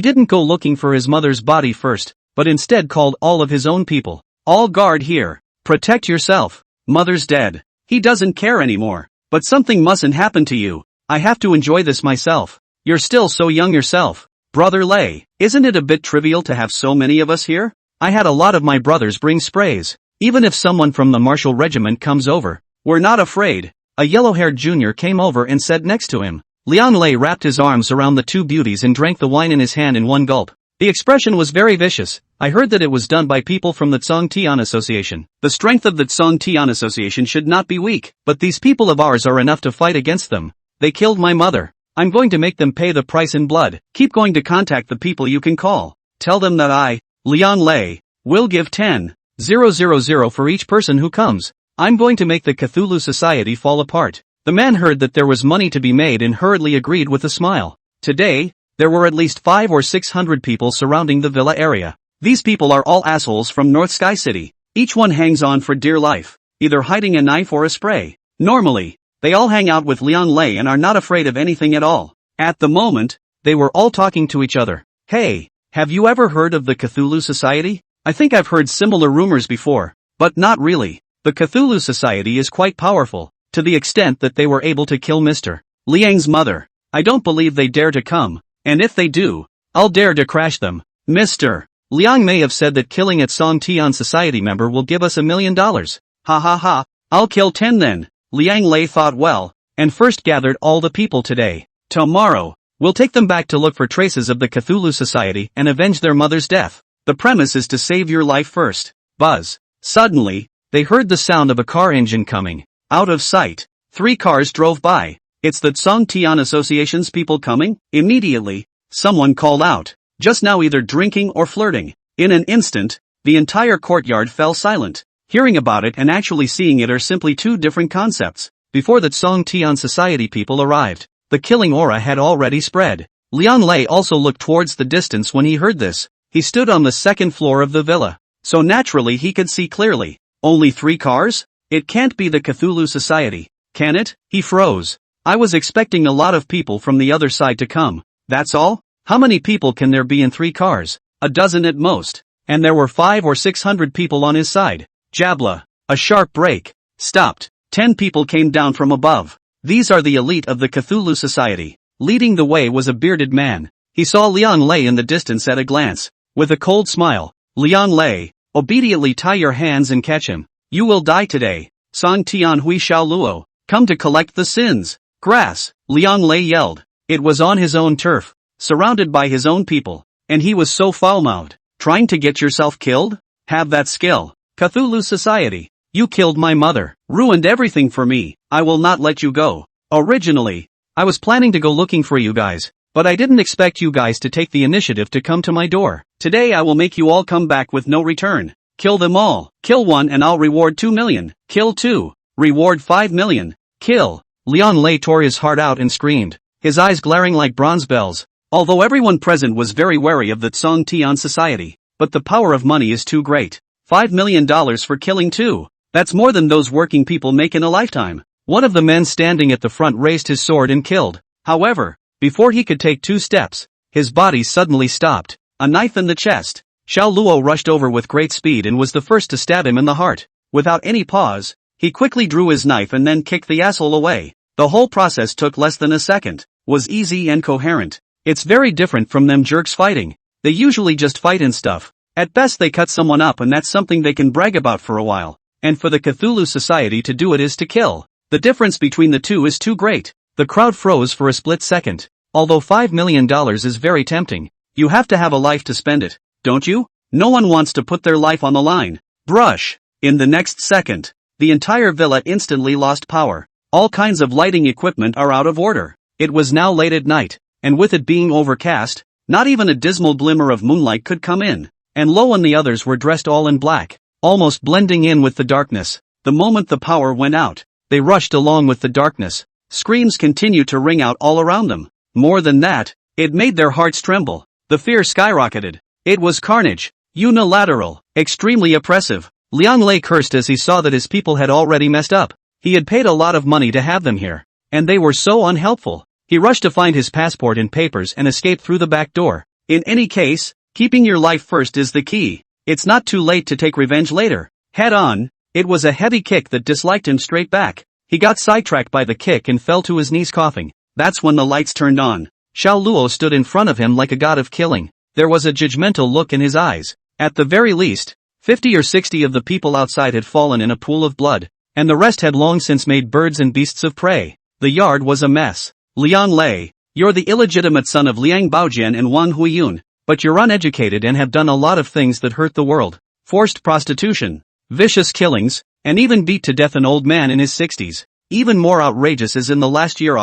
didn't go looking for his mother's body first, but instead called all of his own people. All guard here. Protect yourself. Mother's dead. He doesn't care anymore. But something mustn't happen to you. I have to enjoy this myself. You're still so young yourself. Brother Lei, isn't it a bit trivial to have so many of us here? I had a lot of my brothers bring sprays. Even if someone from the martial regiment comes over, we're not afraid. A yellow-haired junior came over and said next to him. Liang Lei wrapped his arms around the two beauties and drank the wine in his hand in one gulp. The expression was very vicious. I heard that it was done by people from the Tsang Tian Association. The strength of the Tsang Tian Association should not be weak, but these people of ours are enough to fight against them. They killed my mother. I'm going to make them pay the price in blood. Keep going to contact the people you can call. Tell them that I, Liang Lei, will give 10,000 for each person who comes. I'm going to make the Cthulhu Society fall apart. The man heard that there was money to be made and hurriedly agreed with a smile. Today, there were at least 500 or 600 people surrounding the villa area. These people are all assholes from North Sky City. Each one hangs on for dear life, either hiding a knife or a spray. Normally, they all hang out with Liang Lei and are not afraid of anything at all. At the moment, they were all talking to each other. Hey, have you ever heard of the Cthulhu Society? I think I've heard similar rumors before, but not really. The Cthulhu Society is quite powerful, to the extent that they were able to kill Mr. Liang's mother. I don't believe they dare to come, and if they do, I'll dare to crash them. Mr. Liang may have said that killing a Tsang Tian Society member will give us $1 million. Ha ha ha, I'll kill 10 then. Liang Lei thought well, and first gathered all the people today. Tomorrow, we'll take them back to look for traces of the Cthulhu Society and avenge their mother's death. The premise is to save your life first. Buzz. Suddenly, they heard the sound of a car engine coming. Out of sight. 3 cars drove by. It's the Tsang Tian Association's people coming? Immediately, someone called out. Just now either drinking or flirting. In an instant, the entire courtyard fell silent. Hearing about it and actually seeing it are simply two different concepts. Before the Tsang Tian Society people arrived, the killing aura had already spread. Liang Lei also looked towards the distance when he heard this. He stood on the second floor of the villa, so naturally he could see clearly. Only 3 cars? It can't be the Cthulhu Society, can it? He froze. I was expecting a lot of people from the other side to come. That's all? How many people can there be in 3 cars? A dozen at most. And there were 500 or 600 people on his side. Jabla. A sharp break. Stopped. 10 people came down from above. These are the elite of the Cthulhu Society. Leading the way was a bearded man. He saw Liang Lei in the distance at a glance. With a cold smile, Liang Lei, obediently tie your hands and catch him. You will die today. Tsang Tian Hui Xiao Luo, come to collect the sins. Grass, Liang Lei yelled. It was on his own turf, surrounded by his own people, and he was so foul-mouthed. Trying to get yourself killed? Have that skill. Cthulhu Society. You killed my mother. Ruined everything for me. I will not let you go. Originally, I was planning to go looking for you guys, but I didn't expect you guys to take the initiative to come to my door. Today I will make you all come back with no return. Kill them all. Kill one and I'll reward 2 million. Kill two. Reward 5 million. Kill. Liang Lei tore his heart out and screamed, his eyes glaring like bronze bells. Although everyone present was very wary of the Tsong Tian Society, but the power of money is too great. $5 million for killing two. That's more than those working people make in a lifetime. One of the men standing at the front raised his sword and killed. However, before he could take 2 steps, his body suddenly stopped. A knife in the chest. Xiao Luo rushed over with great speed and was the first to stab him in the heart. Without any pause, he quickly drew his knife and then kicked the asshole away. The whole process took less than a second. Was easy and coherent. It's very different from them jerks fighting. They usually just fight and stuff. At best they cut someone up and that's something they can brag about for a while. And for the Cthulhu Society to do it is to kill. The difference between the two is too great. The crowd froze for a split second. Although $5 million is very tempting, you have to have a life to spend it, don't you? No one wants to put their life on the line. Brush. In the next second, the entire villa instantly lost power. All kinds of lighting equipment are out of order. It was now late at night, and with it being overcast, not even a dismal glimmer of moonlight could come in. And Lo and the others were dressed all in black, almost blending in with the darkness. The moment the power went out, they rushed along with the darkness. Screams continued to ring out all around them. More than that, it made their hearts tremble. The fear skyrocketed. It was carnage. Unilateral. Extremely oppressive. Liang Lei cursed as he saw that his people had already messed up. He had paid a lot of money to have them here, and they were so unhelpful. He rushed to find his passport and papers and escaped through the back door. In any case, keeping your life first is the key. It's not too late to take revenge later. Head on. It was a heavy kick that disliked him straight back. He got sidetracked by the kick and fell to his knees coughing. That's when the lights turned on. Xiao Luo stood in front of him like a god of killing. There was a judgmental look in his eyes. At the very least, 50 or 60 of the people outside had fallen in a pool of blood, and the rest had long since made birds and beasts of prey. The yard was a mess. Liang Lei, you're the illegitimate son of Liang Baojian and Wang Huiyun, but you're uneducated and have done a lot of things that hurt the world. Forced prostitution, vicious killings, and even beat to death an old man in his 60s. Even more outrageous is in the last year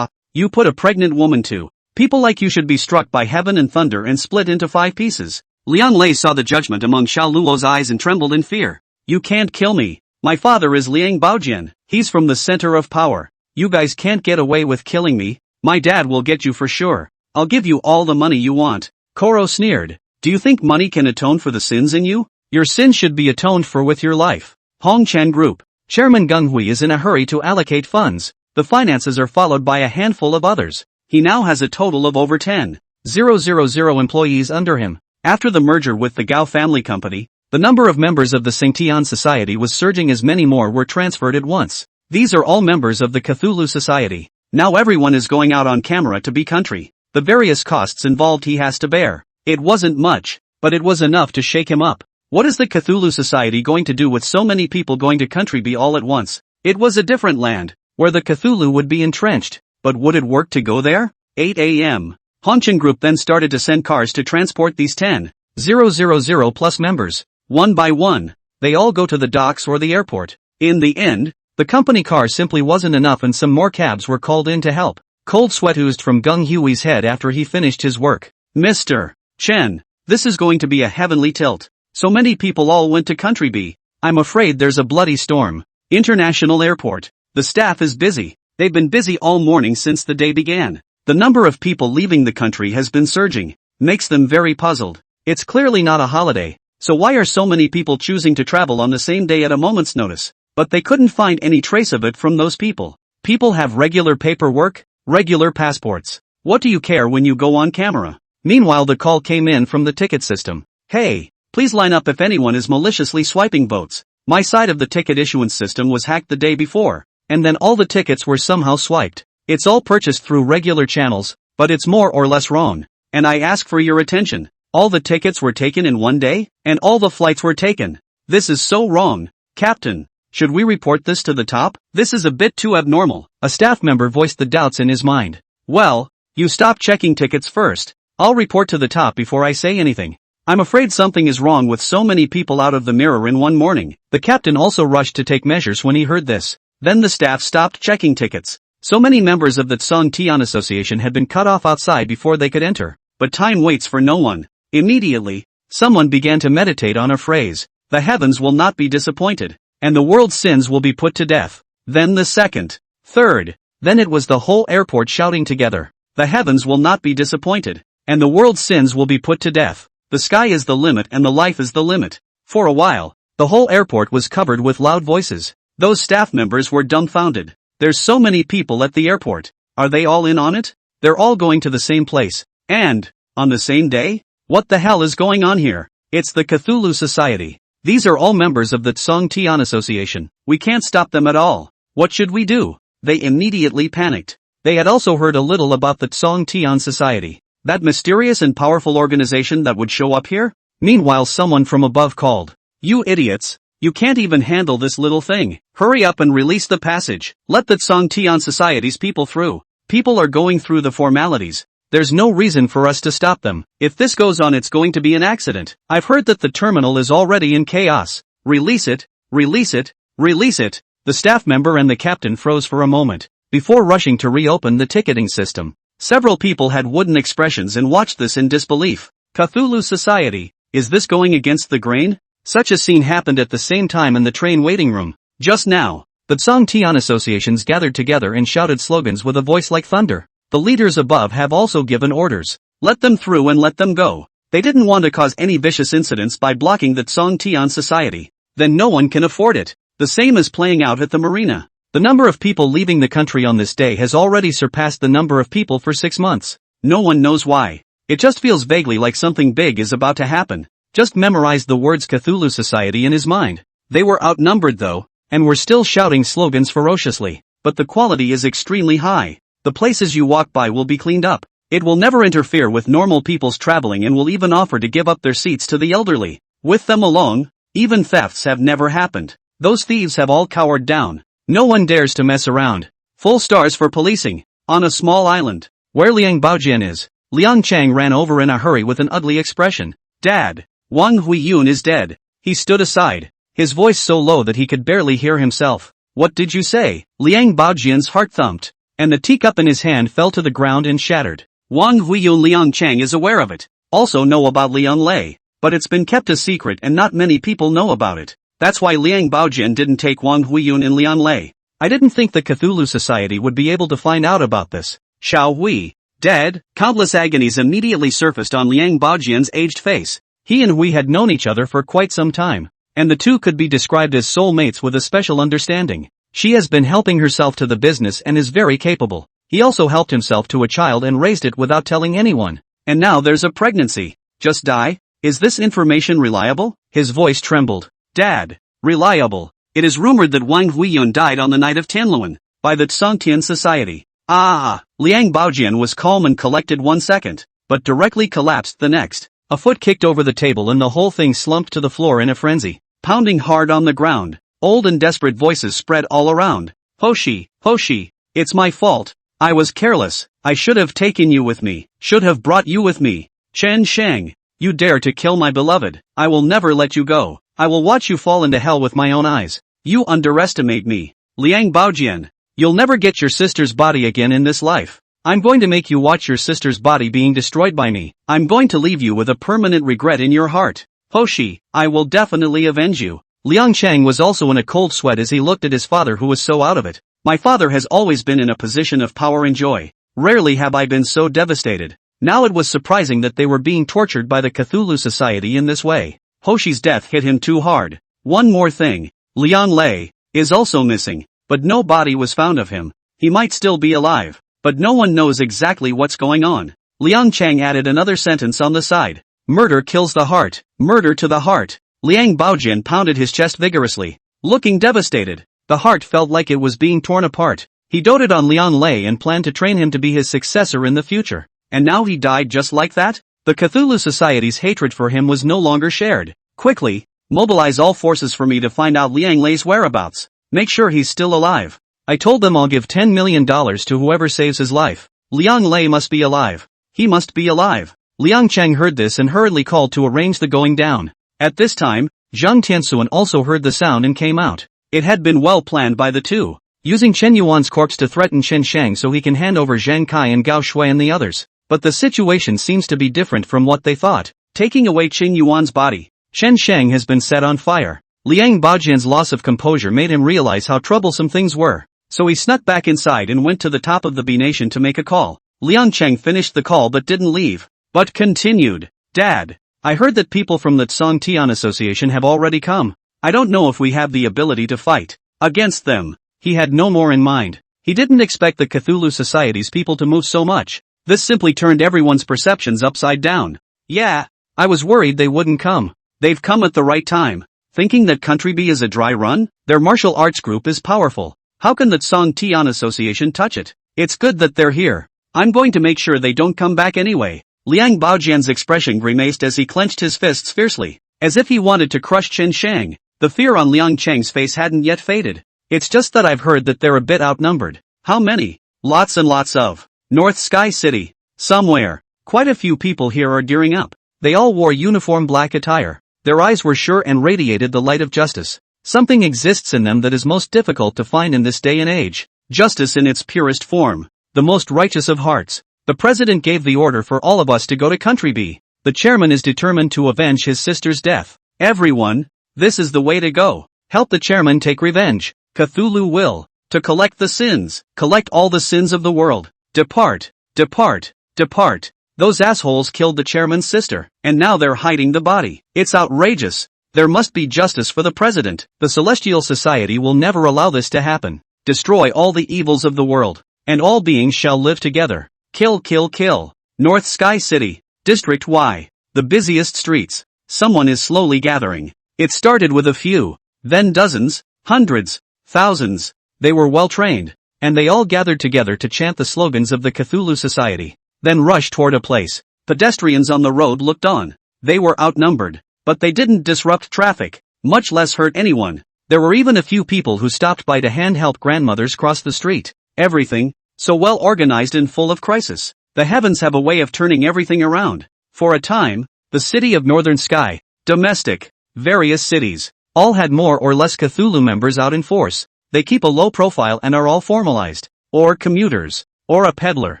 you put a pregnant woman to. People like you should be struck by heaven and thunder and split into 5 pieces. Liang Lei saw the judgment among Xiao Luo's eyes and trembled in fear. You can't kill me. My father is Liang Baojian. He's from the center of power. You guys can't get away with killing me. My dad will get you for sure. I'll give you all the money you want. Koro sneered. Do you think money can atone for the sins in you? Your sins should be atoned for with your life. Hongchen Group. Chairman Geng Hui is in a hurry to allocate funds. The finances are followed by a handful of others. He now has a total of over 10,000 employees under him. After the merger with the Gao family company, the number of members of the Tsingtian Society was surging as many more were transferred at once. These are all members of the Cthulhu Society. Now everyone is going out on camera to be country. The various costs involved he has to bear. It wasn't much, but it was enough to shake him up. What is the Cthulhu Society going to do with so many people going to country B all at once? It was a different land, where the Cthulhu would be entrenched. But would it work to go there? 8 a.m. Hongchen Group then started to send cars to transport these 10,000 plus members. One by one, they all go to the docks or the airport. In the end, the company car simply wasn't enough and some more cabs were called in to help. Cold sweat oozed from Geng Hui's head after he finished his work. Mr. Chen, this is going to be a heavenly tilt. So many people all went to country B. I'm afraid there's a bloody storm. International airport. The staff is busy. They've been busy all morning since the day began. The number of people leaving the country has been surging. Makes them very puzzled. It's clearly not a holiday. So why are so many people choosing to travel on the same day at a moment's notice? But they couldn't find any trace of it from those people. People have regular paperwork, regular passports. What do you care when you go on camera? Meanwhile the call came in from the ticket system. Hey, please line up if anyone is maliciously swiping votes. My side of the ticket issuance system was hacked the day before, and then all the tickets were somehow swiped. It's all purchased through regular channels, but it's more or less wrong. And I ask for your attention. All the tickets were taken in one day, and all the flights were taken. This is so wrong. Captain, should we report this to the top? This is a bit too abnormal. A staff member voiced the doubts in his mind. Well, you stop checking tickets first. I'll report to the top before I say anything. I'm afraid something is wrong with so many people out of the mirror in one morning. The captain also rushed to take measures when he heard this. Then the staff stopped checking tickets. So many members of the Tsong Tian Association had been cut off outside before they could enter. But time waits for no one. Immediately, someone began to meditate on a phrase. The heavens will not be disappointed, and the world's sins will be put to death. Then the second, third, then it was the whole airport shouting together. The heavens will not be disappointed, and the world's sins will be put to death. The sky is the limit and the life is the limit. For a while, the whole airport was covered with loud voices. Those staff members were dumbfounded. There's so many people at the airport. Are they all in on it? They're all going to the same place. And, on the same day? What the hell is going on here? It's the Cthulhu Society. These are all members of the Tsong Tian Association. We can't stop them at all. What should we do? They immediately panicked. They had also heard a little about the Tsong Tian Society. That mysterious and powerful organization that would show up here? Meanwhile, someone from above called. You idiots! You can't even handle this little thing. Hurry up and release the passage. Let the Tsong Tian Society's people through. People are going through the formalities. There's no reason for us to stop them. If this goes on, it's going to be an accident. I've heard that the terminal is already in chaos. Release it, release it, release it. The staff member and the captain froze for a moment, before rushing to reopen the ticketing system. Several people had wooden expressions and watched this in disbelief. Cthulhu Society, is this going against the grain? Such a scene happened at the same time in the train waiting room. Just now, the Tsong Tian Associations gathered together and shouted slogans with a voice like thunder. The leaders above have also given orders. Let them through and let them go. They didn't want to cause any vicious incidents by blocking the Tsong Tian Society. Then no one can afford it. The same is playing out at the marina. The number of people leaving the country on this day has already surpassed the number of people for 6 months. No one knows why. It just feels vaguely like something big is about to happen. Just memorized the words Cthulhu Society in his mind. They were outnumbered though, and were still shouting slogans ferociously. But the quality is extremely high. The places you walk by will be cleaned up. It will never interfere with normal people's traveling and will even offer to give up their seats to the elderly. With them along, even thefts have never happened. Those thieves have all cowered down. No one dares to mess around. Full stars for policing. On a small island, where Liang Baojian is, Liang Chang ran over in a hurry with an ugly expression. Dad! Wang Huiyun is dead. He stood aside, his voice so low that he could barely hear himself. What did you say? Liang Baojian's heart thumped, and the teacup in his hand fell to the ground and shattered. Wang Huiyun. Liang Chang is aware of it. Also know about Liang Lei, but it's been kept a secret and not many people know about it. That's why Liang Baojian didn't take Wang Huiyun and Liang Lei. I didn't think the Cthulhu Society would be able to find out about this. Xiao Hui, dead? Countless agonies immediately surfaced on Liang Baojian's aged face. He and Hui had known each other for quite some time, and the two could be described as soulmates with a special understanding. She has been helping herself to the business and is very capable. He also helped himself to a child and raised it without telling anyone. And now there's a pregnancy. Just die? Is this information reliable? His voice trembled. Dad, reliable. It is rumored that Wang Huiyun died on the night of Tianluan, by the Tsong Tian Society. Liang Baojian was calm and collected 1 second, but directly collapsed the next. A foot kicked over the table and the whole thing slumped to the floor in a frenzy, pounding hard on the ground. Old and desperate voices spread all around. Hoshi, Hoshi, it's my fault. I was careless. I should have taken you with me, should have brought you with me. Chen Shang, you dare to kill my beloved. I will never let you go. I will watch you fall into hell with my own eyes. You underestimate me. Liang Baojian, you'll never get your sister's body again in this life. I'm going to make you watch your sister's body being destroyed by me. I'm going to leave you with a permanent regret in your heart. Hoshi, I will definitely avenge you. Liang Chang was also in a cold sweat as he looked at his father who was so out of it. My father has always been in a position of power and joy. Rarely have I been so devastated. Now it was surprising that they were being tortured by the Cthulhu Society in this way. Hoshi's death hit him too hard. One more thing. Liang Lei is also missing, but no body was found of him. He might still be alive, but no one knows exactly what's going on. Liang Chang added another sentence on the side. Murder kills the heart. Murder to the heart. Liang Baojian pounded his chest vigorously, looking devastated. The heart felt like it was being torn apart. He doted on Liang Lei and planned to train him to be his successor in the future. And now he died just like that? The Cthulhu Society's hatred for him was no longer shared. Quickly, mobilize all forces for me to find out Liang Lei's whereabouts. Make sure he's still alive. I told them I'll give $10 million to whoever saves his life. Liang Lei must be alive. He must be alive. Liang Cheng heard this and hurriedly called to arrange the going down. At this time, Zhang Tianxuan also heard the sound and came out. It had been well planned by the two, using Chen Yuan's corpse to threaten Chen Shang so he can hand over Zhang Kai and Gao Shui and the others. But the situation seems to be different from what they thought. Taking away Chen Yuan's body, Chen Shang has been set on fire. Liang Baojian's loss of composure made him realize how troublesome things were. So he snuck back inside and went to the top of the B Nation to make a call. Liang Cheng finished the call but didn't leave, but continued. Dad, I heard that people from the Tsong Tian Association have already come. I don't know if we have the ability to fight against them. He had no more in mind. He didn't expect the Cthulhu Society's people to move so much. This simply turned everyone's perceptions upside down. Yeah, I was worried they wouldn't come. They've come at the right time. Thinking that Country B is a dry run? Their martial arts group is powerful. How can the Tsong Tian Association touch it? It's good that they're here. I'm going to make sure they don't come back anyway. Liang Baojian's expression grimaced as he clenched his fists fiercely, as if he wanted to crush Chen Shang. The fear on Liang Cheng's face hadn't yet faded. It's just that I've heard that they're a bit outnumbered. How many? Lots and lots of. North Sky City. Somewhere. Quite a few people here are gearing up. They all wore uniform black attire. Their eyes were sure and radiated the light of justice. Something exists in them that is most difficult to find in this day and age. Justice in its purest form. The most righteous of hearts. The president gave the order for all of us to go to Country B. The chairman is determined to avenge his sister's death. Everyone, this is the way to go. Help the chairman take revenge. Cthulhu will. To collect the sins. Collect all the sins of the world. Depart. Depart. Depart. Those assholes killed the chairman's sister, and now they're hiding the body. It's outrageous. There must be justice for the president. The Celestial Society will never allow this to happen. Destroy all the evils of the world, and all beings shall live together. Kill, kill, kill. North Sky City, District Y. The busiest streets. Someone is slowly gathering. It started with a few, then dozens, hundreds, thousands. They were well trained, and they all gathered together to chant the slogans of the Cthulhu Society, then rushed toward a place. Pedestrians on the road looked on. They were outnumbered, but they didn't disrupt traffic, much less hurt anyone. There were even a few people who stopped by to help grandmothers cross the street. Everything, so well organized and full of crisis. The heavens have a way of turning everything around. For a time, the city of Northern Sky, domestic, various cities, all had more or less Cthulhu members out in force. They keep a low profile and are all formalized, or commuters, or a peddler,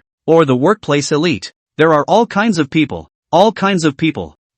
or the workplace elite. There are all kinds of people,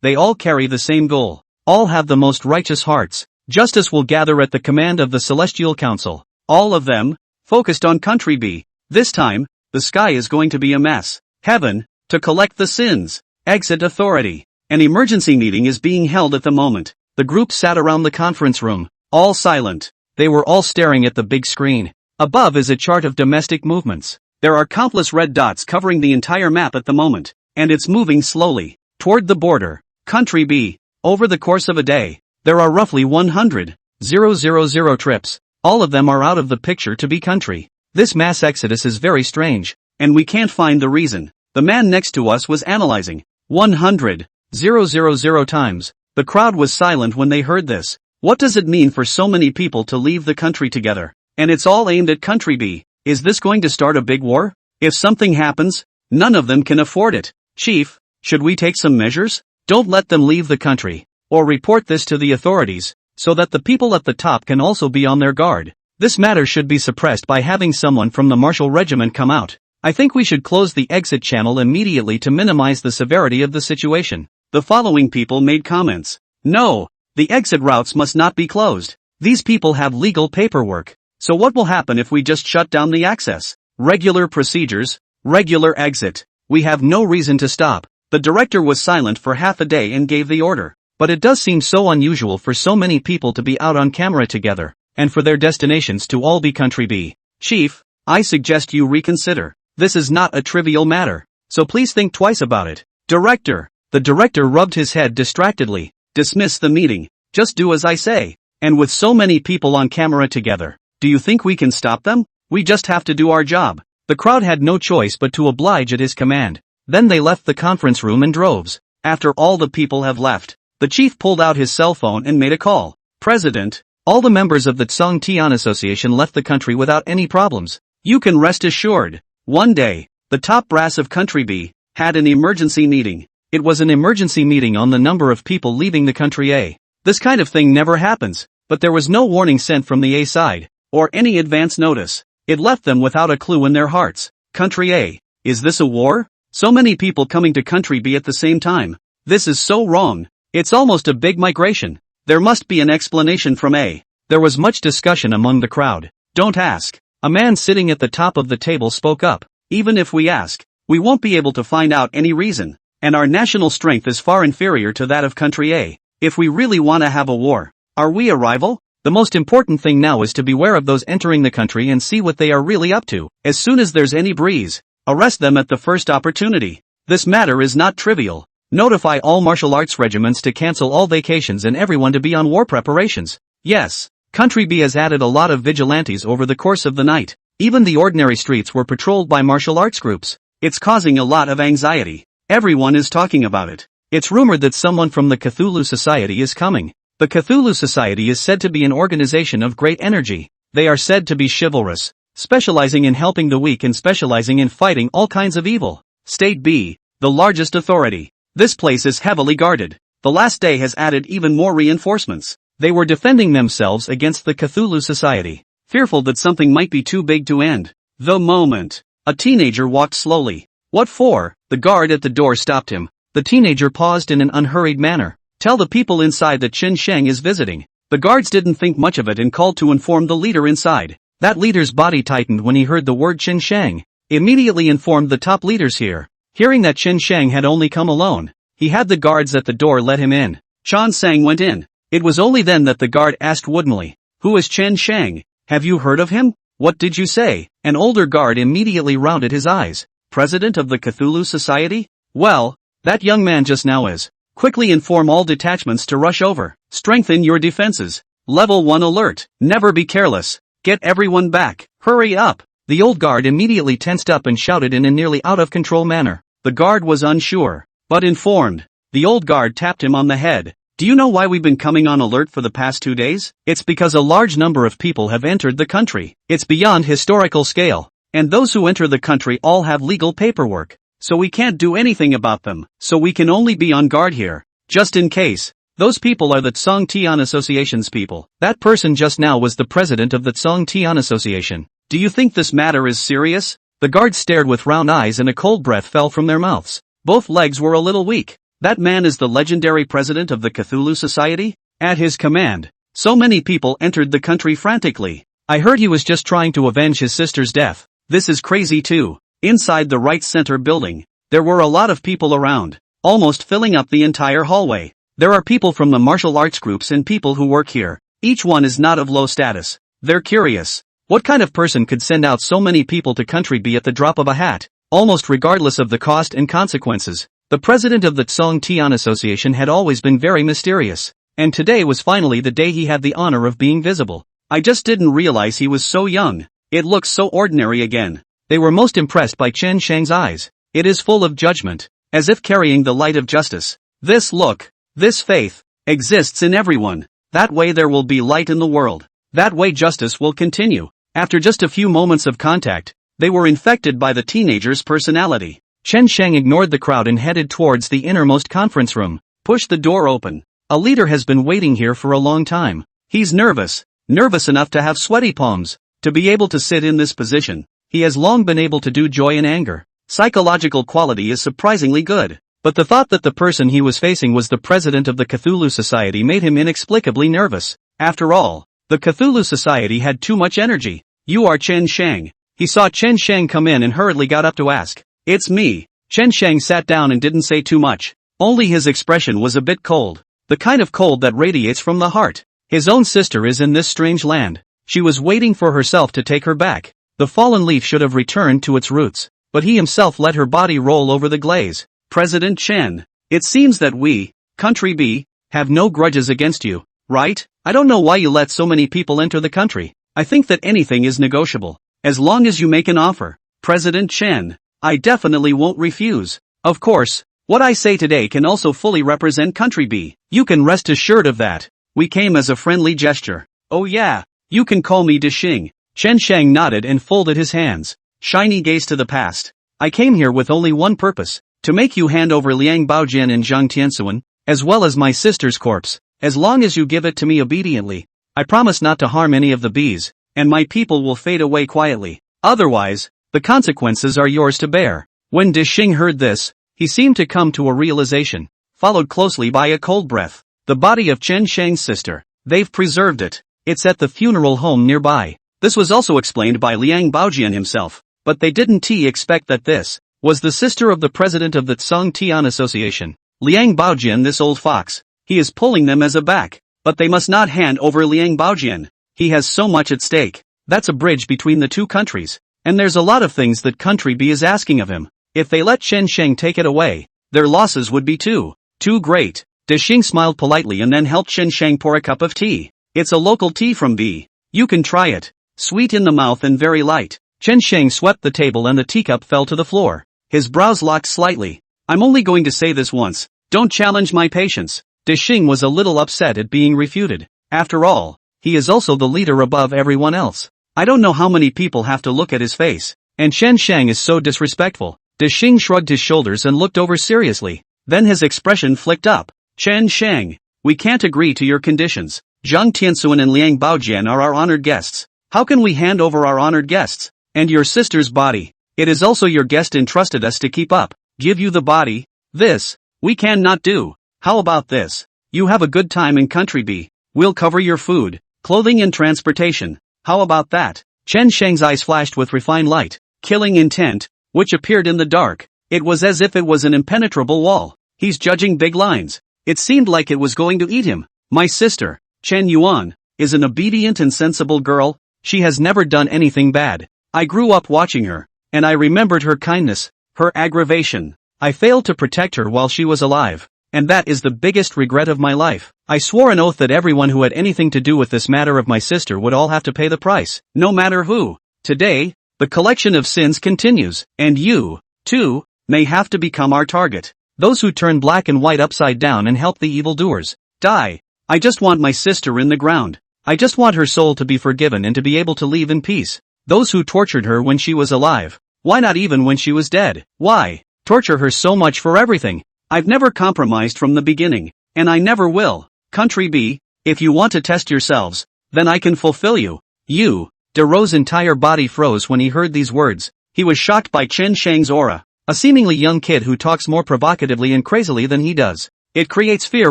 they all carry the same goal, all have the most righteous hearts. Justice will gather at the command of the Celestial Council, all of them, focused on Country B. This time, the sky is going to be a mess. Heaven, to collect the sins. Exit authority. An emergency meeting is being held at the moment. The group sat around the conference room, all silent. They were all staring at the big screen. Above is a chart of domestic movements. There are countless red dots covering the entire map at the moment, and it's moving slowly toward the border. Country B. Over the course of a day, there are roughly 100,000 trips. All of them are out of the picture to be country. This mass exodus is very strange, and we can't find the reason. The man next to us was analyzing. 100,000 times. The crowd was silent when they heard this. What does it mean for so many people to leave the country together? And it's all aimed at Country B. Is this going to start a big war? If something happens, none of them can afford it. Chief, should we take some measures? Don't let them leave the country, or report this to the authorities, so that the people at the top can also be on their guard. This matter should be suppressed by having someone from the martial regiment come out. I think we should close the exit channel immediately to minimize the severity of the situation. The following people made comments. No, the exit routes must not be closed. These people have legal paperwork. So what will happen if we just shut down the access? Regular procedures, regular exit. We have no reason to stop. The director was silent for half a day and gave the order. But it does seem so unusual for so many people to be out on camera together, and for their destinations to all be Country B. Chief, I suggest you reconsider. This is not a trivial matter, so please think twice about it. Director. The director rubbed his head distractedly. Dismiss the meeting. Just do as I say. And with so many people on camera together, do you think we can stop them? We just have to do our job. The crowd had no choice but to oblige at his command. Then they left the conference room in droves. After all the people have left, the chief pulled out his cell phone and made a call. President, all the members of the Tsong Tian Association left the country without any problems. You can rest assured. One day, the top brass of Country B had an emergency meeting. It was an emergency meeting on the number of people leaving the country A. This kind of thing never happens, but there was no warning sent from the A side, or any advance notice. It left them without a clue in their hearts. Country A. Is this a war? So many people coming to country B at the same time. This is so wrong. It's almost a big migration. There must be an explanation from A. There was much discussion among the crowd. Don't ask. A man sitting at the top of the table spoke up. Even if we ask, we won't be able to find out any reason. And our national strength is far inferior to that of country A. If we really want to have a war, are we a rival? The most important thing now is to beware of those entering the country and see what they are really up to. As soon as there's any breeze, arrest them at the first opportunity. This matter is not trivial. Notify all martial arts regiments to cancel all vacations and everyone to be on war preparations. Yes, Country B has added a lot of vigilantes over the course of the night. Even the ordinary streets were patrolled by martial arts groups. It's causing a lot of anxiety. Everyone is talking about it. It's rumored that someone from the Cthulhu Society is coming. The Cthulhu Society is said to be an organization of great energy. They are said to be chivalrous, specializing in helping the weak and specializing in fighting all kinds of evil. State B, the largest authority. This place is heavily guarded. The last day has added even more reinforcements. They were defending themselves against the Cthulhu Society, fearful that something might be too big to end. The moment. A teenager walked slowly. What for? The guard at the door stopped him. The teenager paused in an unhurried manner. Tell the people inside that Chen Sheng is visiting. The guards didn't think much of it and called to inform the leader inside. That leader's body tightened when he heard the word Chen Sheng. Immediately informed the top leaders here. Hearing that Chen Sheng had only come alone, he had the guards at the door let him in. Chan Sang went in. It was only then that the guard asked woodenly, "Who is Chen Sheng? Have you heard of him?" "What did you say?" An older guard immediately rounded his eyes. President of the Cthulhu Society? Well, that young man just now is. Quickly inform all detachments to rush over. Strengthen your defenses. Level 1 alert. Never be careless. Get everyone back. Hurry up. The old guard immediately tensed up and shouted in a nearly out-of-control manner. The guard was unsure, but informed. The old guard tapped him on the head. Do you know why we've been coming on alert for the past 2 days? It's because a large number of people have entered the country. It's beyond historical scale. And those who enter the country all have legal paperwork. So we can't do anything about them. So we can only be on guard here. Just in case. Those people are the Tsong Tian Association's people. That person just now was the president of the Tsong Tian Association. Do you think this matter is serious? The guards stared with round eyes and a cold breath fell from their mouths. Both legs were a little weak. That man is the legendary president of the Cthulhu Society? At his command, so many people entered the country frantically. I heard he was just trying to avenge his sister's death. This is crazy too. Inside the right center building, there were a lot of people around, almost filling up the entire hallway. There are people from the martial arts groups and people who work here. Each one is not of low status. They're curious. What kind of person could send out so many people to country B at the drop of a hat, almost regardless of the cost and consequences? The president of the Tsong Tian Association had always been very mysterious, and today was finally the day he had the honor of being visible. I just didn't realize he was so young. It looks so ordinary again. They were most impressed by Chen Sheng's eyes. It is full of judgment, as if carrying the light of justice. This look, this faith, exists in everyone. That way there will be light in the world. That way justice will continue. After just a few moments of contact, they were infected by the teenager's personality. Chen Sheng ignored the crowd and headed towards the innermost conference room. Pushed the door open. A leader has been waiting here for a long time. He's nervous enough to have sweaty palms. To be able to sit in this position, he has long been able to do joy and anger. Psychological quality is surprisingly good. But the thought that the person he was facing was the president of the Cthulhu Society made him inexplicably nervous. After all, the Cthulhu Society had too much energy. You are Chen Sheng. He saw Chen Sheng come in and hurriedly got up to ask. It's me. Chen Sheng sat down and didn't say too much. Only his expression was a bit cold. The kind of cold that radiates from the heart. His own sister is in this strange land. She was waiting for herself to take her back. The fallen leaf should have returned to its roots, but he himself let her body roll over the glaze. President Chen, it seems that we, Country B, have no grudges against you, right? I don't know why you let so many people enter the country. I think that anything is negotiable, as long as you make an offer. President Chen, I definitely won't refuse. Of course, what I say today can also fully represent Country B. You can rest assured of that. We came as a friendly gesture. Oh yeah, you can call me Dixing. Chen Sheng nodded and folded his hands. Shiny gaze to the past. I came here with only one purpose, to make you hand over Liang Baojian and Zhang Tianxuan, as well as my sister's corpse, as long as you give it to me obediently. I promise not to harm any of the bees, and my people will fade away quietly. Otherwise, the consequences are yours to bear. When Dixing heard this, he seemed to come to a realization, followed closely by a cold breath. The body of Chen Shang's sister. They've preserved it. It's at the funeral home nearby. This was also explained by Liang Baojian himself, but they didn't expect that this was the sister of the president of the Tsang Tian Association. Liang Baojian, this old fox, he is pulling them as a back, but they must not hand over Liang Baojian. He has so much at stake. That's a bridge between the two countries, and there's a lot of things that country B is asking of him. If they let Chen Sheng take it away, their losses would be too great. Dixing smiled politely and then helped Chen Sheng pour a cup of tea. It's a local tea from B. You can try it. Sweet in the mouth and very light. Chen Sheng swept the table and the teacup fell to the floor. His brows locked slightly. I'm only going to say this once. Don't challenge my patience. Dixing was a little upset at being refuted. After all, he is also the leader above everyone else. I don't know how many people have to look at his face. And Chen Sheng is so disrespectful. Dixing shrugged his shoulders and looked over seriously. Then his expression flicked up. Chen Sheng, we can't agree to your conditions. Zhang Tianxuan and Liang Baojian are our honored guests. How can we hand over our honored guests? And your sister's body. It is also your guest entrusted us to keep up. Give you the body? This, we cannot do. How about this? You have a good time in country B. We'll cover your food, clothing and transportation. How about that? Chen Sheng's eyes flashed with refined light, killing intent, which appeared in the dark. It was as if it was an impenetrable wall. He's judging big lines. It seemed like it was going to eat him. My sister, Chen Yuan, is an obedient and sensible girl. She has never done anything bad. I grew up watching her, and I remembered her kindness, her aggravation. I failed to protect her while she was alive, and that is the biggest regret of my life. I swore an oath that everyone who had anything to do with this matter of my sister would all have to pay the price, no matter who. Today, the collection of sins continues, and you, too, may have to become our target. Those who turn black and white upside down and help the evildoers die. I just want my sister in the ground. I just want her soul to be forgiven and to be able to leave in peace. Those who tortured her when she was alive. Why not even when she was dead? Why torture her so much for everything? I've never compromised from the beginning, and I never will. Country B, if you want to test yourselves, then I can fulfill you. You. De Rose's entire body froze when he heard these words. He was shocked by Chen Sheng's aura. A seemingly young kid who talks more provocatively and crazily than he does. It creates fear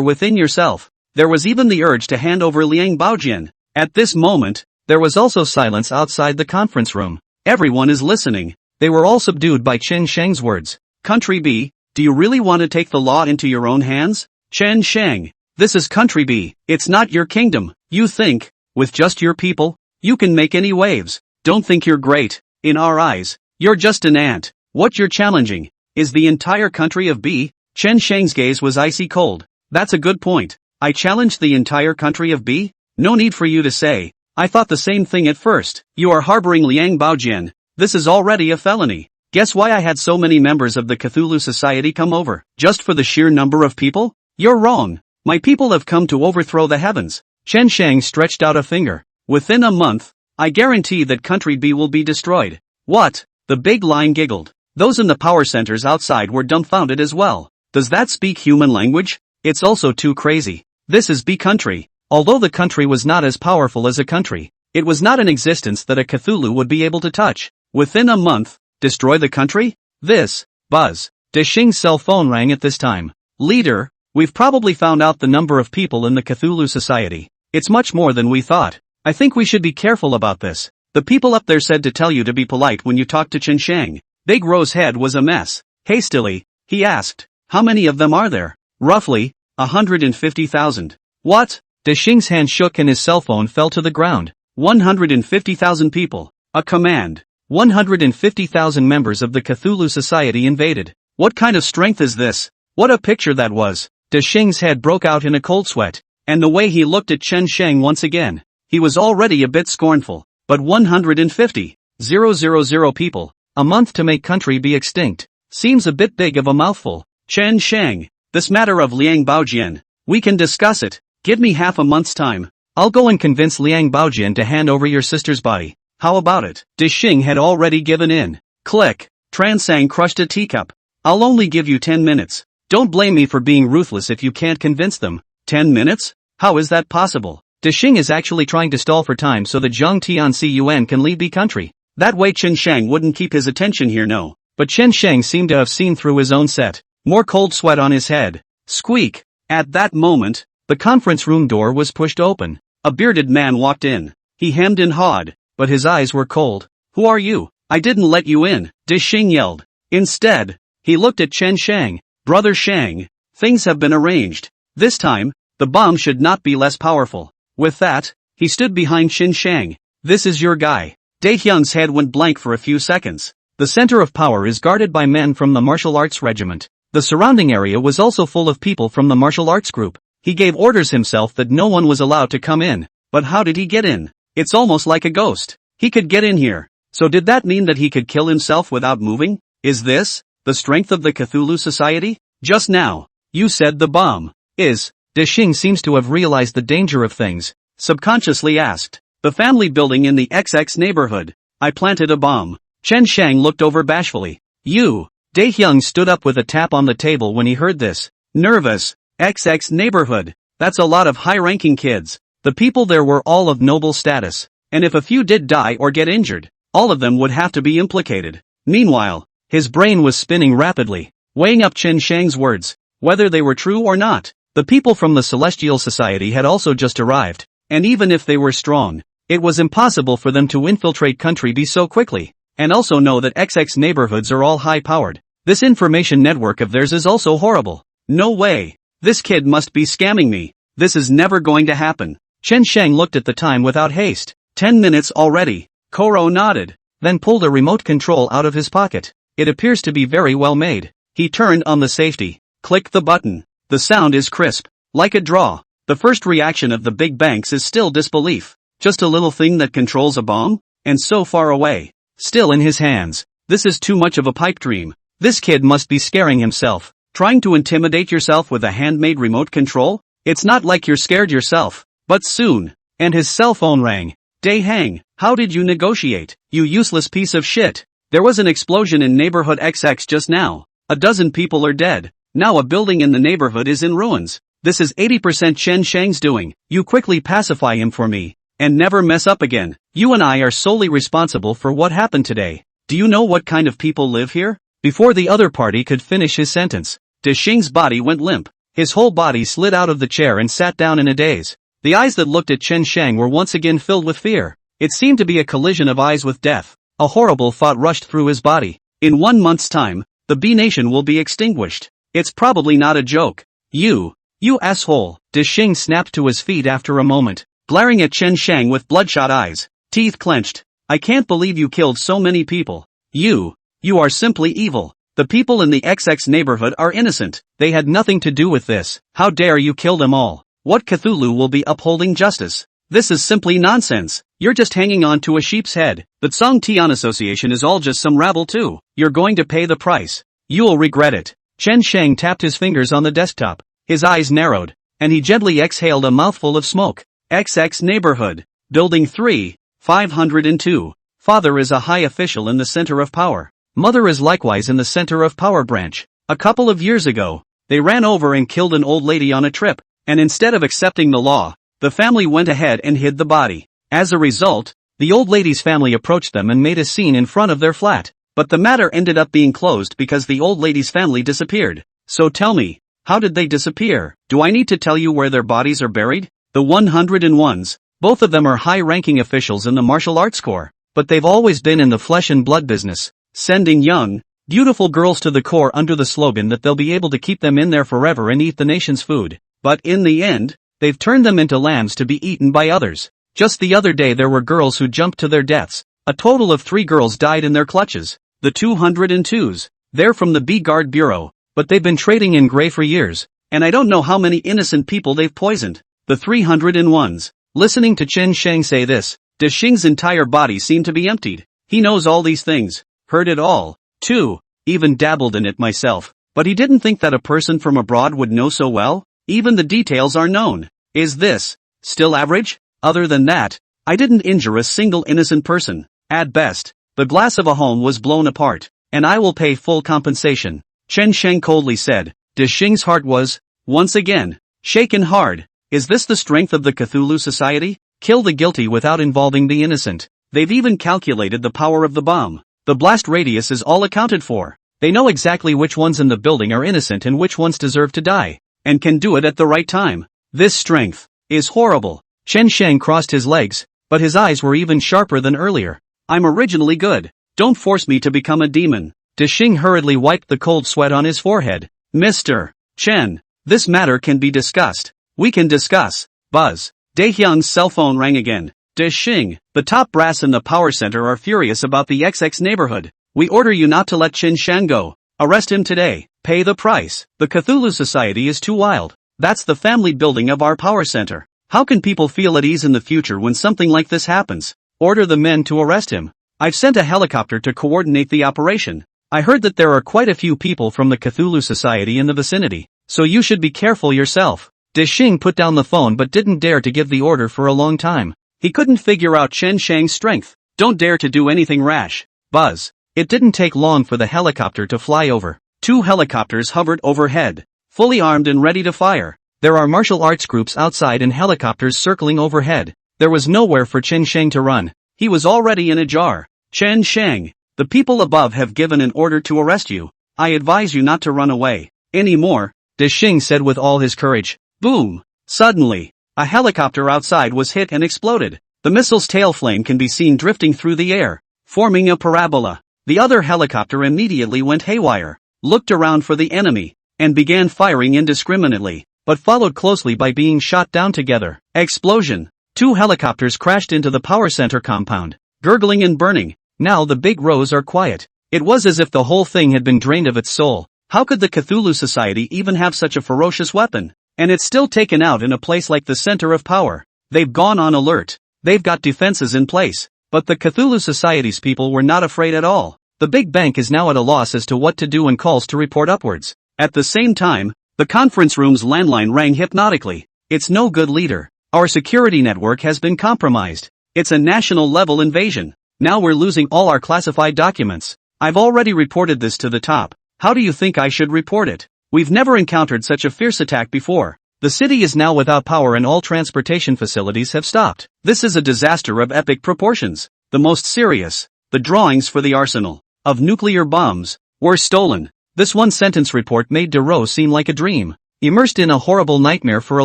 within yourself. There was even the urge to hand over Liang Baojian. At this moment, there was also silence outside the conference room. Everyone is listening. They were all subdued by Chen Sheng's words. Country B, do you really want to take the law into your own hands? Chen Sheng, this is Country B. It's not your kingdom. You think, with just your people, you can make any waves. Don't think you're great. In our eyes, you're just an ant. What you're challenging is the entire country of B. Chen Sheng's gaze was icy cold. That's a good point. I challenged the entire country of B? No need for you to say. I thought the same thing at first. You are harboring Liang Baojian. This is already a felony. Guess why I had so many members of the Cthulhu Society come over? Just for the sheer number of people? You're wrong. My people have come to overthrow the heavens. Chen Sheng stretched out a finger. Within a month, I guarantee that country B will be destroyed. What? The big lion giggled. Those in the power centers outside were dumbfounded as well. Does that speak human language? It's also too crazy. This is B country. Although the country was not as powerful as a country, it was not an existence that a Cthulhu would be able to touch. Within a month, destroy the country? This, buzz. Dixing's cell phone rang at this time. Leader, we've probably found out the number of people in the Cthulhu Society. It's much more than we thought. I think we should be careful about this. The people up there said to tell you to be polite when you talk to Chen Sheng. Big Rose's head was a mess. Hastily, he asked, how many of them are there? Roughly, 150,000. What? Dixing's hand shook and his cell phone fell to the ground. 150,000 people. A command. 150,000 members of the Cthulhu Society invaded. What kind of strength is this? What a picture that was. Dixing's head broke out in a cold sweat. And the way he looked at Chen Sheng once again. He was already a bit scornful. But 150,000 people. A month to make country be extinct. Seems a bit big of a mouthful. Chen Sheng, this matter of Liang Baojian, we can discuss it. Give me half a month's time. I'll go and convince Liang Baojian to hand over your sister's body. How about it? Dixing had already given in. Click. Transang crushed a teacup. I'll only give you 10 minutes. Don't blame me for being ruthless if you can't convince them. 10 minutes? How is that possible? Dexing is actually trying to stall for time so that Zhang Tianxiyuan can leave the country. That way Chen Shang wouldn't keep his attention here, no. But Chen Shang seemed to have seen through his own set. More cold sweat on his head. Squeak. At that moment, the conference room door was pushed open. A bearded man walked in. He hemmed and hawed, but his eyes were cold. Who are you? I didn't let you in, Dexing yelled. Instead, he looked at Chen Shang. Brother Shang, things have been arranged. This time, the bomb should not be less powerful. With that, he stood behind Chen Shang. This is your guy. Daehyung's head went blank for a few seconds. The center of power is guarded by men from the martial arts regiment. The surrounding area was also full of people from the martial arts group. He gave orders himself that no one was allowed to come in. But how did he get in? It's almost like a ghost. He could get in here. So did that mean that he could kill himself without moving? Is this the strength of the Cthulhu Society? Just now, you said the bomb is. Dexing seems to have realized the danger of things. Subconsciously asked. The family building in the XX neighborhood. I planted a bomb. Chen Shang looked over bashfully. You. Daehyung stood up with a tap on the table when he heard this. Nervous. XX neighborhood. That's a lot of high-ranking kids. The people there were all of noble status. And if a few did die or get injured, all of them would have to be implicated. Meanwhile, his brain was spinning rapidly, weighing up Chen Shang's words, whether they were true or not. The people from the Celestial Society had also just arrived, and even if they were strong, it was impossible for them to infiltrate country B so quickly, and also know that XX neighborhoods are all high-powered. This information network of theirs is also horrible. No way. This kid must be scamming me. This is never going to happen. Chen Shang looked at the time without haste. 10 minutes already. Koro nodded, then pulled a remote control out of his pocket. It appears to be very well made. He turned on the safety. Click the button. The sound is crisp, like a draw. The first reaction of the big banks is still disbelief. Just a little thing that controls a bomb? And so far away. Still in his hands. This is too much of a pipe dream. This kid must be scaring himself. Trying to intimidate yourself with a handmade remote control? It's not like you're scared yourself. But soon. And his cell phone rang. Daehang, how did you negotiate, you useless piece of shit? There was an explosion in neighborhood XX just now. 12 people are dead. Now a building in the neighborhood is in ruins. This is 80% Chen Shang's doing. You quickly pacify him for me. And never mess up again. You and I are solely responsible for what happened today. Do you know what kind of people live here? Before the other party could finish his sentence, Dexing's body went limp. His whole body slid out of the chair and sat down in a daze. The eyes that looked at Chen Shang were once again filled with fear. It seemed to be a collision of eyes with death. A horrible thought rushed through his body. In 1 month's time, the B nation will be extinguished. It's probably not a joke. You asshole. Dexing snapped to his feet after a moment, glaring at Chen Shang with bloodshot eyes, teeth clenched. I can't believe you killed so many people. You are simply evil. The people in the XX neighborhood are innocent. They had nothing to do with this. How dare you kill them all? What Cthulhu will be upholding justice? This is simply nonsense. You're just hanging on to a sheep's head. The Tsang Tian Association is all just some rabble too. You're going to pay the price. You'll regret it. Chen Shang tapped his fingers on the desktop. His eyes narrowed, and he gently exhaled a mouthful of smoke. XX neighborhood. Building 3, 502. Father is a high official in the center of power. Mother is likewise in the center of power branch. A couple of years ago, they ran over and killed an old lady on a trip, and instead of accepting the law, the family went ahead and hid the body. As a result, the old lady's family approached them and made a scene in front of their flat. But the matter ended up being closed because the old lady's family disappeared. So tell me, how did they disappear? Do I need to tell you where their bodies are buried? The 101s, both of them are high-ranking officials in the martial arts corps, but they've always been in the flesh and blood business, sending young, beautiful girls to the corps under the slogan that they'll be able to keep them in there forever and eat the nation's food. But in the end, they've turned them into lambs to be eaten by others. Just the other day there were girls who jumped to their deaths. A total of 3 girls died in their clutches. The 202s. They're from the B-Guard Bureau, but they've been trading in gray for years, and I don't know how many innocent people they've poisoned. The 301s. Listening to Chen Shang say this, Dexing's entire body seemed to be emptied. He knows all these things, heard it all, too, even dabbled in it myself, but he didn't think that a person from abroad would know so well. Even the details are known. Is this still average? Other than that, I didn't injure a single innocent person. At best, the glass of a home was blown apart, and I will pay full compensation. Chen Sheng coldly said. Xing's heart was, once again, shaken hard. Is this the strength of the Cthulhu Society? Kill the guilty without involving the innocent. They've even calculated the power of the bomb. The blast radius is all accounted for. They know exactly which ones in the building are innocent and which ones deserve to die, and can do it at the right time. This strength is horrible. Chen Sheng crossed his legs, but his eyes were even sharper than earlier. I'm originally good. Don't force me to become a demon. Xing hurriedly wiped the cold sweat on his forehead. Mr. Chen, this matter can be discussed. We can discuss. Buzz. Daehyun's cell phone rang again. Xing, the top brass in the power center are furious about the XX neighborhood. We order you not to let Chen Shang go. Arrest him today. Pay the price. The Cthulhu Society is too wild. That's the family building of our power center. How can people feel at ease in the future when something like this happens? Order the men to arrest him. I've sent a helicopter to coordinate the operation. I heard that there are quite a few people from the Cthulhu Society in the vicinity, so you should be careful yourself. Xing put down the phone but didn't dare to give the order for a long time. He couldn't figure out Chen Shang's strength. Don't dare to do anything rash. Buzz. It didn't take long for the helicopter to fly over. 2 helicopters hovered overhead, fully armed and ready to fire. There are martial arts groups outside and helicopters circling overhead. There was nowhere for Chen Shang to run. He was already in a jar. Chen Shang, the people above have given an order to arrest you. I advise you not to run away anymore, Xing said with all his courage. Boom! Suddenly, a helicopter outside was hit and exploded. The missile's tail flame can be seen drifting through the air, forming a parabola. The other helicopter immediately went haywire, looked around for the enemy, and began firing indiscriminately, but followed closely by being shot down together. Explosion! 2 helicopters crashed into the power center compound, gurgling and burning. Now the big rows are quiet. It was as if the whole thing had been drained of its soul. How could the Cthulhu Society even have such a ferocious weapon? And it's still taken out in a place like the center of power. They've gone on alert. They've got defenses in place. But the Cthulhu Society's people were not afraid at all. The big bank is now at a loss as to what to do and calls to report upwards. At the same time, the conference room's landline rang hypnotically. It's no good, leader. Our security network has been compromised. It's a national-level invasion. Now we're losing all our classified documents. I've already reported this to the top. How do you think I should report it? We've never encountered such a fierce attack before. The city is now without power and all transportation facilities have stopped. This is a disaster of epic proportions. The most serious. The drawings for the arsenal of nuclear bombs were stolen. This one-sentence report made Dero seem like a dream. Immersed in a horrible nightmare for a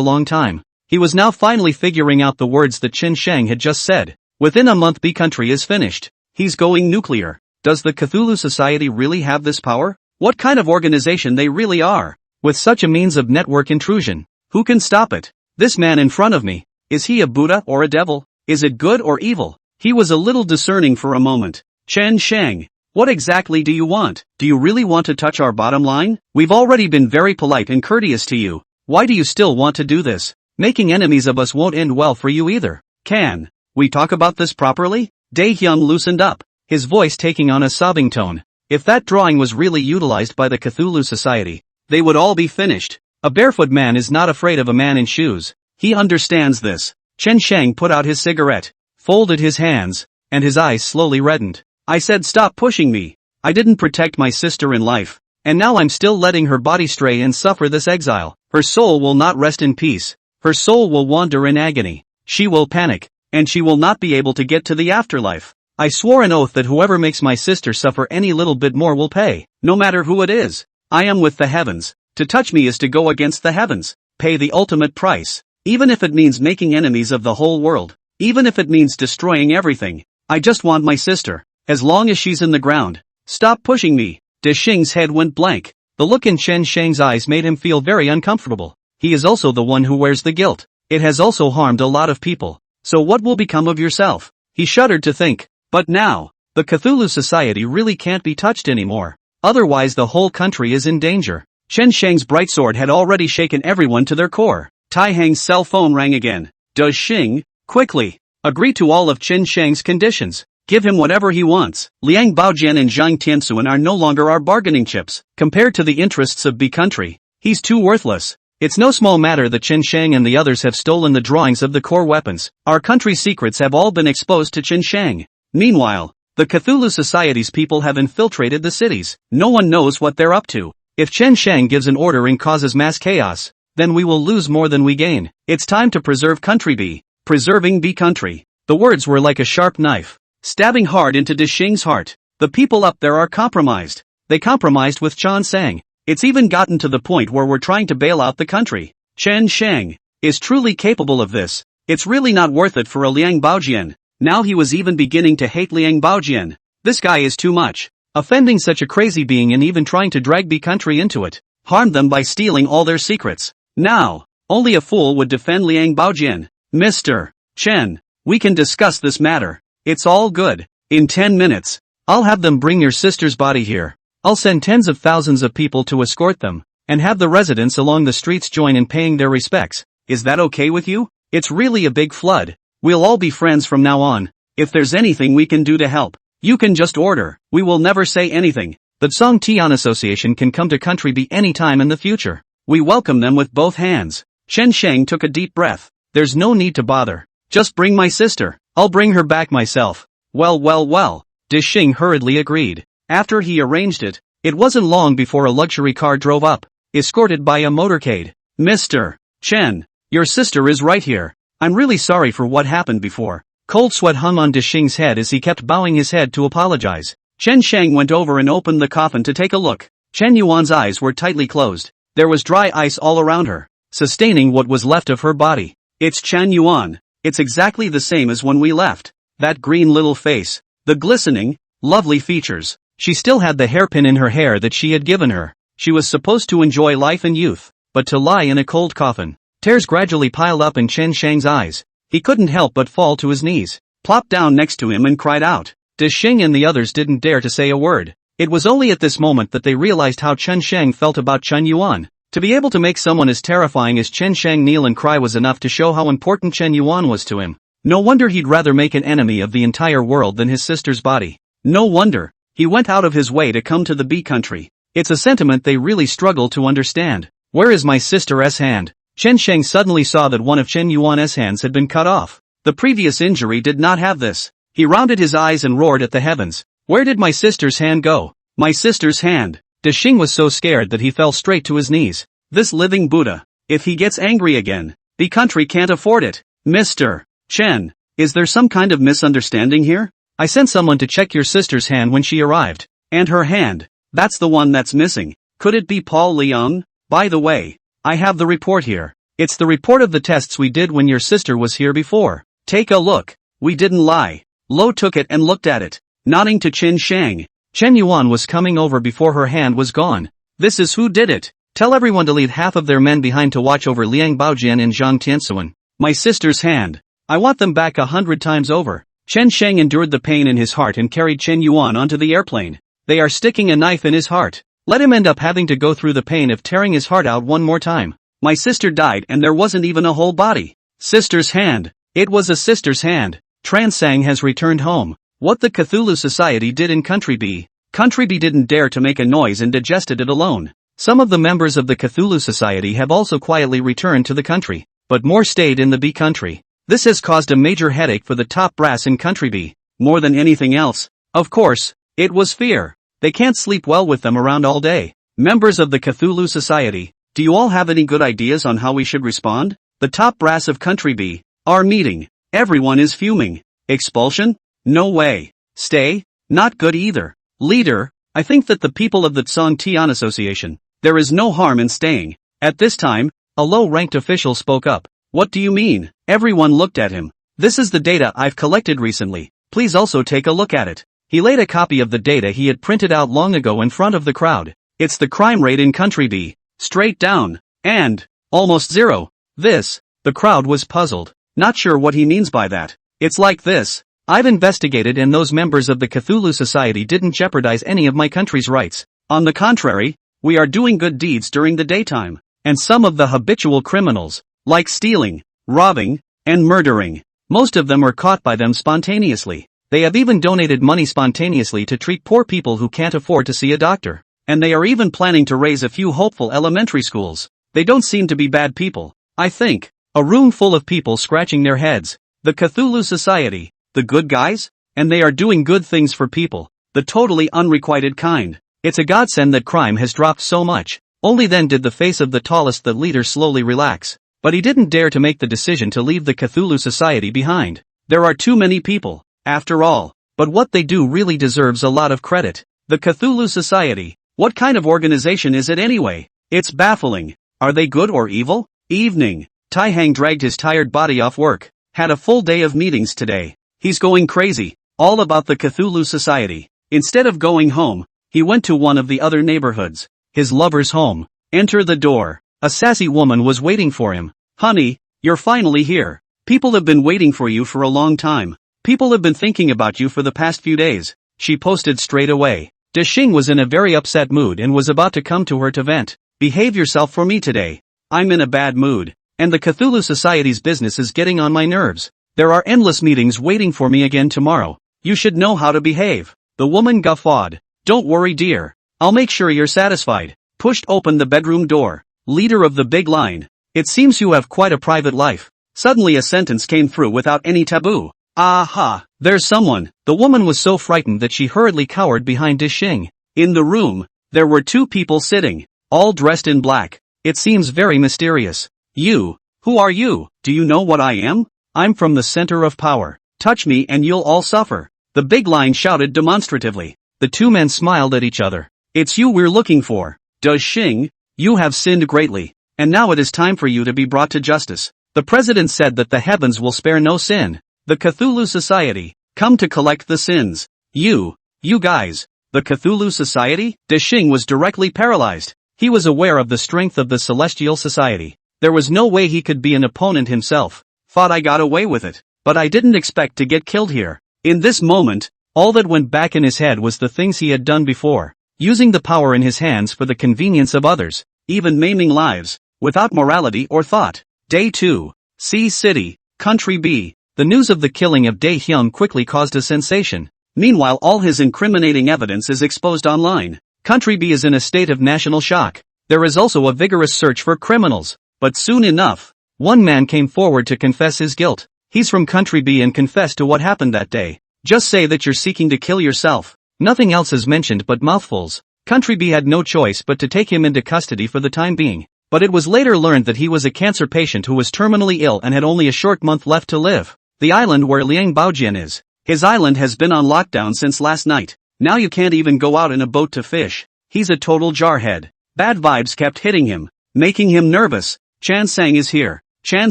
long time, he was now finally figuring out the words that Chen Shang had just said. Within a month B country is finished. He's going nuclear. Does the Cthulhu Society really have this power? What kind of organization they really are? With such a means of network intrusion, who can stop it? This man in front of me, is he a Buddha or a devil? Is it good or evil? He was a little discerning for a moment. Chen Shang, what exactly do you want? Do you really want to touch our bottom line? We've already been very polite and courteous to you. Why do you still want to do this? Making enemies of us won't end well for you either. Can we talk about this properly? Daehyun loosened up, his voice taking on a sobbing tone. If that drawing was really utilized by the Cthulhu Society, they would all be finished. A barefoot man is not afraid of a man in shoes. He understands this. Chen Shang put out his cigarette, folded his hands, and his eyes slowly reddened. I said stop pushing me. I didn't protect my sister in life, and now I'm still letting her body stray and suffer this exile. Her soul will not rest in peace. Her soul will wander in agony. She will panic, and she will not be able to get to the afterlife. I swore an oath that whoever makes my sister suffer any little bit more will pay, no matter who it is. I am with the heavens. To touch me is to go against the heavens. Pay the ultimate price. Even if it means making enemies of the whole world. Even if it means destroying everything. I just want my sister. As long as she's in the ground. Stop pushing me. Xing's head went blank. The look in Chen Shang's eyes made him feel very uncomfortable. He is also the one who wears the guilt. It has also harmed a lot of people. So what will become of yourself? He shuddered to think. But now, the Cthulhu Society really can't be touched anymore. Otherwise the whole country is in danger. Chen Shang's bright sword had already shaken everyone to their core. Tai Hang's cell phone rang again. Does Xing, quickly, agree to all of Chen Shang's conditions? Give him whatever he wants. Liang Baojian and Zhang Tianxuan are no longer our bargaining chips. Compared to the interests of B country, he's too worthless. It's no small matter that Chen Shang and the others have stolen the drawings of the core weapons. Our country's secrets have all been exposed to Chen Shang. Meanwhile, the Cthulhu Society's people have infiltrated the cities. No one knows what they're up to. If Chen Shang gives an order and causes mass chaos, then we will lose more than we gain. It's time to preserve country B. Preserving B country. The words were like a sharp knife, stabbing hard into Dishing's heart. The people up there are compromised. They compromised with Chen Shang. It's even gotten to the point where we're trying to bail out the country. Chen Shang is truly capable of this. It's really not worth it for a Liang Baojian. Now he was even beginning to hate Liang Baojian. This guy is too much. Offending such a crazy being and even trying to drag B country into it. Harmed them by stealing all their secrets. Now, only a fool would defend Liang Baojian. Mr. Chen, we can discuss this matter. It's all good. In 10 minutes, I'll have them bring your sister's body here. I'll send tens of thousands of people to escort them, and have the residents along the streets join in paying their respects. Is that okay with you? It's really a big flood. We'll all be friends from now on. If there's anything we can do to help, you can just order. We will never say anything. The Zhongtian Association can come to Country B anytime in the future. We welcome them with both hands. Chen Shang took a deep breath. There's no need to bother. Just bring my sister. I'll bring her back myself. Well. Dishing hurriedly agreed. After he arranged it, it wasn't long before a luxury car drove up, escorted by a motorcade. Mr. Chen, your sister is right here. I'm really sorry for what happened before. Cold sweat hung on Dishing's head as he kept bowing his head to apologize. Chen Shang went over and opened the coffin to take a look. Chen Yuan's eyes were tightly closed. There was dry ice all around her, sustaining what was left of her body. It's Chen Yuan. It's exactly the same as when we left. That green little face. The glistening, lovely features. She still had the hairpin in her hair that she had given her. She was supposed to enjoy life and youth, but to lie in a cold coffin. Tears gradually piled up in Chen Shang's eyes. He couldn't help but fall to his knees, plopped down next to him and cried out. Dishing and the others didn't dare to say a word. It was only at this moment that they realized how Chen Shang felt about Chen Yuan. To be able to make someone as terrifying as Chen Shang kneel and cry was enough to show how important Chen Yuan was to him. No wonder he'd rather make an enemy of the entire world than his sister's body. No wonder he went out of his way to come to the B country. It's a sentiment they really struggle to understand. Where is my sister's hand? Chen Shang suddenly saw that one of Chen Yuan's hands had been cut off. The previous injury did not have this. He rounded his eyes and roared at the heavens. Where did my sister's hand go? My sister's hand. Dishing was so scared that he fell straight to his knees. This living Buddha. If he gets angry again, the country can't afford it. Mr. Chen, is there some kind of misunderstanding here? I sent someone to check your sister's hand when she arrived. And her hand. That's the one that's missing. Could it be Paul Liang? By the way, I have the report here. It's the report of the tests we did when your sister was here before. Take a look. We didn't lie. Lo took it and looked at it, nodding to Chen Shang. Chen Yuan was coming over before her hand was gone. This is who did it. Tell everyone to leave half of their men behind to watch over Liang Baojian and Zhang Tianxuan. My sister's hand. I want them back 100 times over. Chen Shang endured the pain in his heart and carried Chen Yuan onto the airplane. They are sticking a knife in his heart. Let him end up having to go through the pain of tearing his heart out one more time. My sister died and there wasn't even a whole body. Sister's hand. It was a sister's hand. Transang has returned home. What the Cthulhu Society did in Country B. Country B didn't dare to make a noise and digested it alone. Some of the members of the Cthulhu Society have also quietly returned to the country, but more stayed in the B country. This has caused a major headache for the top brass in Country B. More than anything else, of course, it was fear. They can't sleep well with them around all day. Members of the Cthulhu Society, do you all have any good ideas on how we should respond? The top brass of Country B are meeting. Everyone is fuming. Expulsion? No way. Stay? Not good either. Leader, I think that the people of the Zhongtian Association, there is no harm in staying. At this time, a low-ranked official spoke up. What do you mean? Everyone looked at him. This is the data I've collected recently. Please also take a look at it. He laid a copy of the data he had printed out long ago in front of the crowd. It's the crime rate in Country B. Straight down. And almost zero. The crowd was puzzled. Not sure what he means by that. It's like this. I've investigated and those members of the Cthulhu Society didn't jeopardize any of my country's rights. On the contrary, we are doing good deeds during the daytime. And some of the habitual criminals, like stealing, robbing, and murdering, most of them were caught by them spontaneously. They have even donated money spontaneously to treat poor people who can't afford to see a doctor. And they are even planning to raise a few hopeful elementary schools. They don't seem to be bad people, I think. A room full of people scratching their heads. The Cthulhu Society, the good guys? And they are doing good things for people, the totally unrequited kind. It's a godsend that crime has dropped so much. Only then did the face of the tallest leader slowly relax. But he didn't dare to make the decision to leave the Cthulhu Society behind. There are too many people, after all. But what they do really deserves a lot of credit. The Cthulhu Society. What kind of organization is it anyway? It's baffling. Are they good or evil? Evening. Tai Hang dragged his tired body off work. Had a full day of meetings today. He's going crazy. All about the Cthulhu Society. Instead of going home, he went to one of the other neighborhoods. His lover's home. Enter the door. A sassy woman was waiting for him. Honey, you're finally here. People have been waiting for you for a long time. People have been thinking about you for the past few days. She posted straight away. Deshing was in a very upset mood and was about to come to her to vent. Behave yourself for me today. I'm in a bad mood. And the Cthulhu Society's business is getting on my nerves. There are endless meetings waiting for me again tomorrow. You should know how to behave. The woman guffawed. Don't worry, dear. I'll make sure you're satisfied. Pushed open the bedroom door. Leader of the big line. It seems you have quite a private life. Suddenly a sentence came through without any taboo. Aha, there's someone. The woman was so frightened that she hurriedly cowered behind Dishing. In the room, there were two people sitting, all dressed in black. It seems very mysterious. You, who are you? Do you know what I am? I'm from the center of power. Touch me and you'll all suffer. The big line shouted demonstratively. The two men smiled at each other. It's you we're looking for. Dishing, you have sinned greatly. And now it is time for you to be brought to justice. The president said that the heavens will spare no sin. The Cthulhu Society, come to collect the sins. You guys, the Cthulhu Society? Dishing was directly paralyzed. He was aware of the strength of the Celestial Society. There was no way he could be an opponent himself. Thought I got away with it, but I didn't expect to get killed here. In this moment, all that went back in his head was the things he had done before. Using the power in his hands for the convenience of others, even maiming lives, without morality or thought. Day 2. C City, Country B. The news of the killing of Dae Hyun quickly caused a sensation. Meanwhile, all his incriminating evidence is exposed online. Country B is in a state of national shock. There is also a vigorous search for criminals. But soon enough, one man came forward to confess his guilt. He's from Country B and confessed to what happened that day. Just say that you're seeking to kill yourself. Nothing else is mentioned but mouthfuls. Country B had no choice but to take him into custody for the time being. But it was later learned that he was a cancer patient who was terminally ill and had only a short month left to live. The island where Liang Baojian is. His island has been on lockdown since last night. Now you can't even go out in a boat to fish. He's a total jarhead. Bad vibes kept hitting him, making him nervous. Chan Sang is here. Chan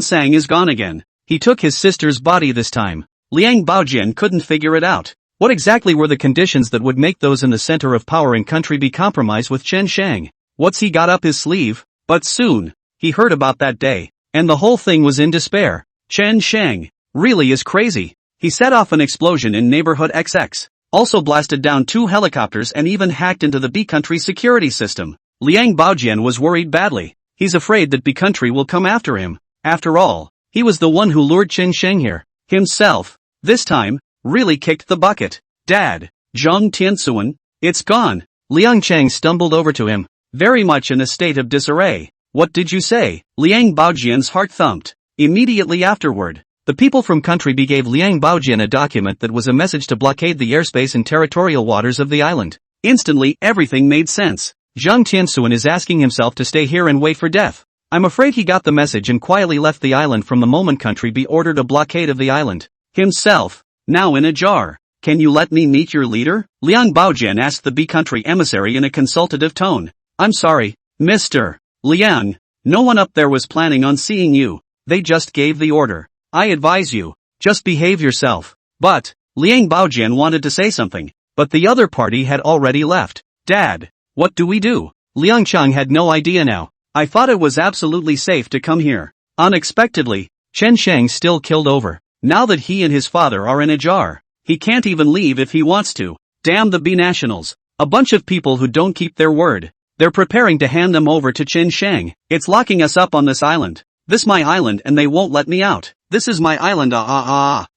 Sang is gone again. He took his sister's body this time. Liang Baojian couldn't figure it out. What exactly were the conditions that would make those in the center of power in Country be compromised with Chen Shang? What's he got up his sleeve? But soon, he heard about that day, and the whole thing was in despair. Chen Shang really is crazy. He set off an explosion in neighborhood XX, also blasted down 2 helicopters and even hacked into the B Country security system. Liang Baojian was worried badly. He's afraid that B Country will come after him. After all, he was the one who lured Chen Shang here. Himself, this time, really kicked the bucket. Dad, Zhang Tianxuan, it's gone. Liang Chang stumbled over to him, very much in a state of disarray. What did you say? Liang Baojian's heart thumped. Immediately afterward, the people from Country B gave Liang Baojian a document that was a message to blockade the airspace and territorial waters of the island. Instantly, everything made sense. Zhang Tianxuan is asking himself to stay here and wait for death. I'm afraid he got the message and quietly left the island from the moment Country B ordered a blockade of the island. Himself, now in a jar. Can you let me meet your leader? Liang Baojian asked the B Country emissary in a consultative tone. I'm sorry, Mr. Liang. No one up there was planning on seeing you. They just gave the order. I advise you, just behave yourself. But, Liang Baojian wanted to say something, but the other party had already left. Dad, what do we do? Liang Chang had no idea now. I thought it was absolutely safe to come here. Unexpectedly, Chen Shang still killed over. Now that he and his father are in a jar, he can't even leave if he wants to. Damn the B nationals. A bunch of people who don't keep their word. They're preparing to hand them over to Chen Shang. It's locking us up on this island. This my island and they won't let me out. This is my island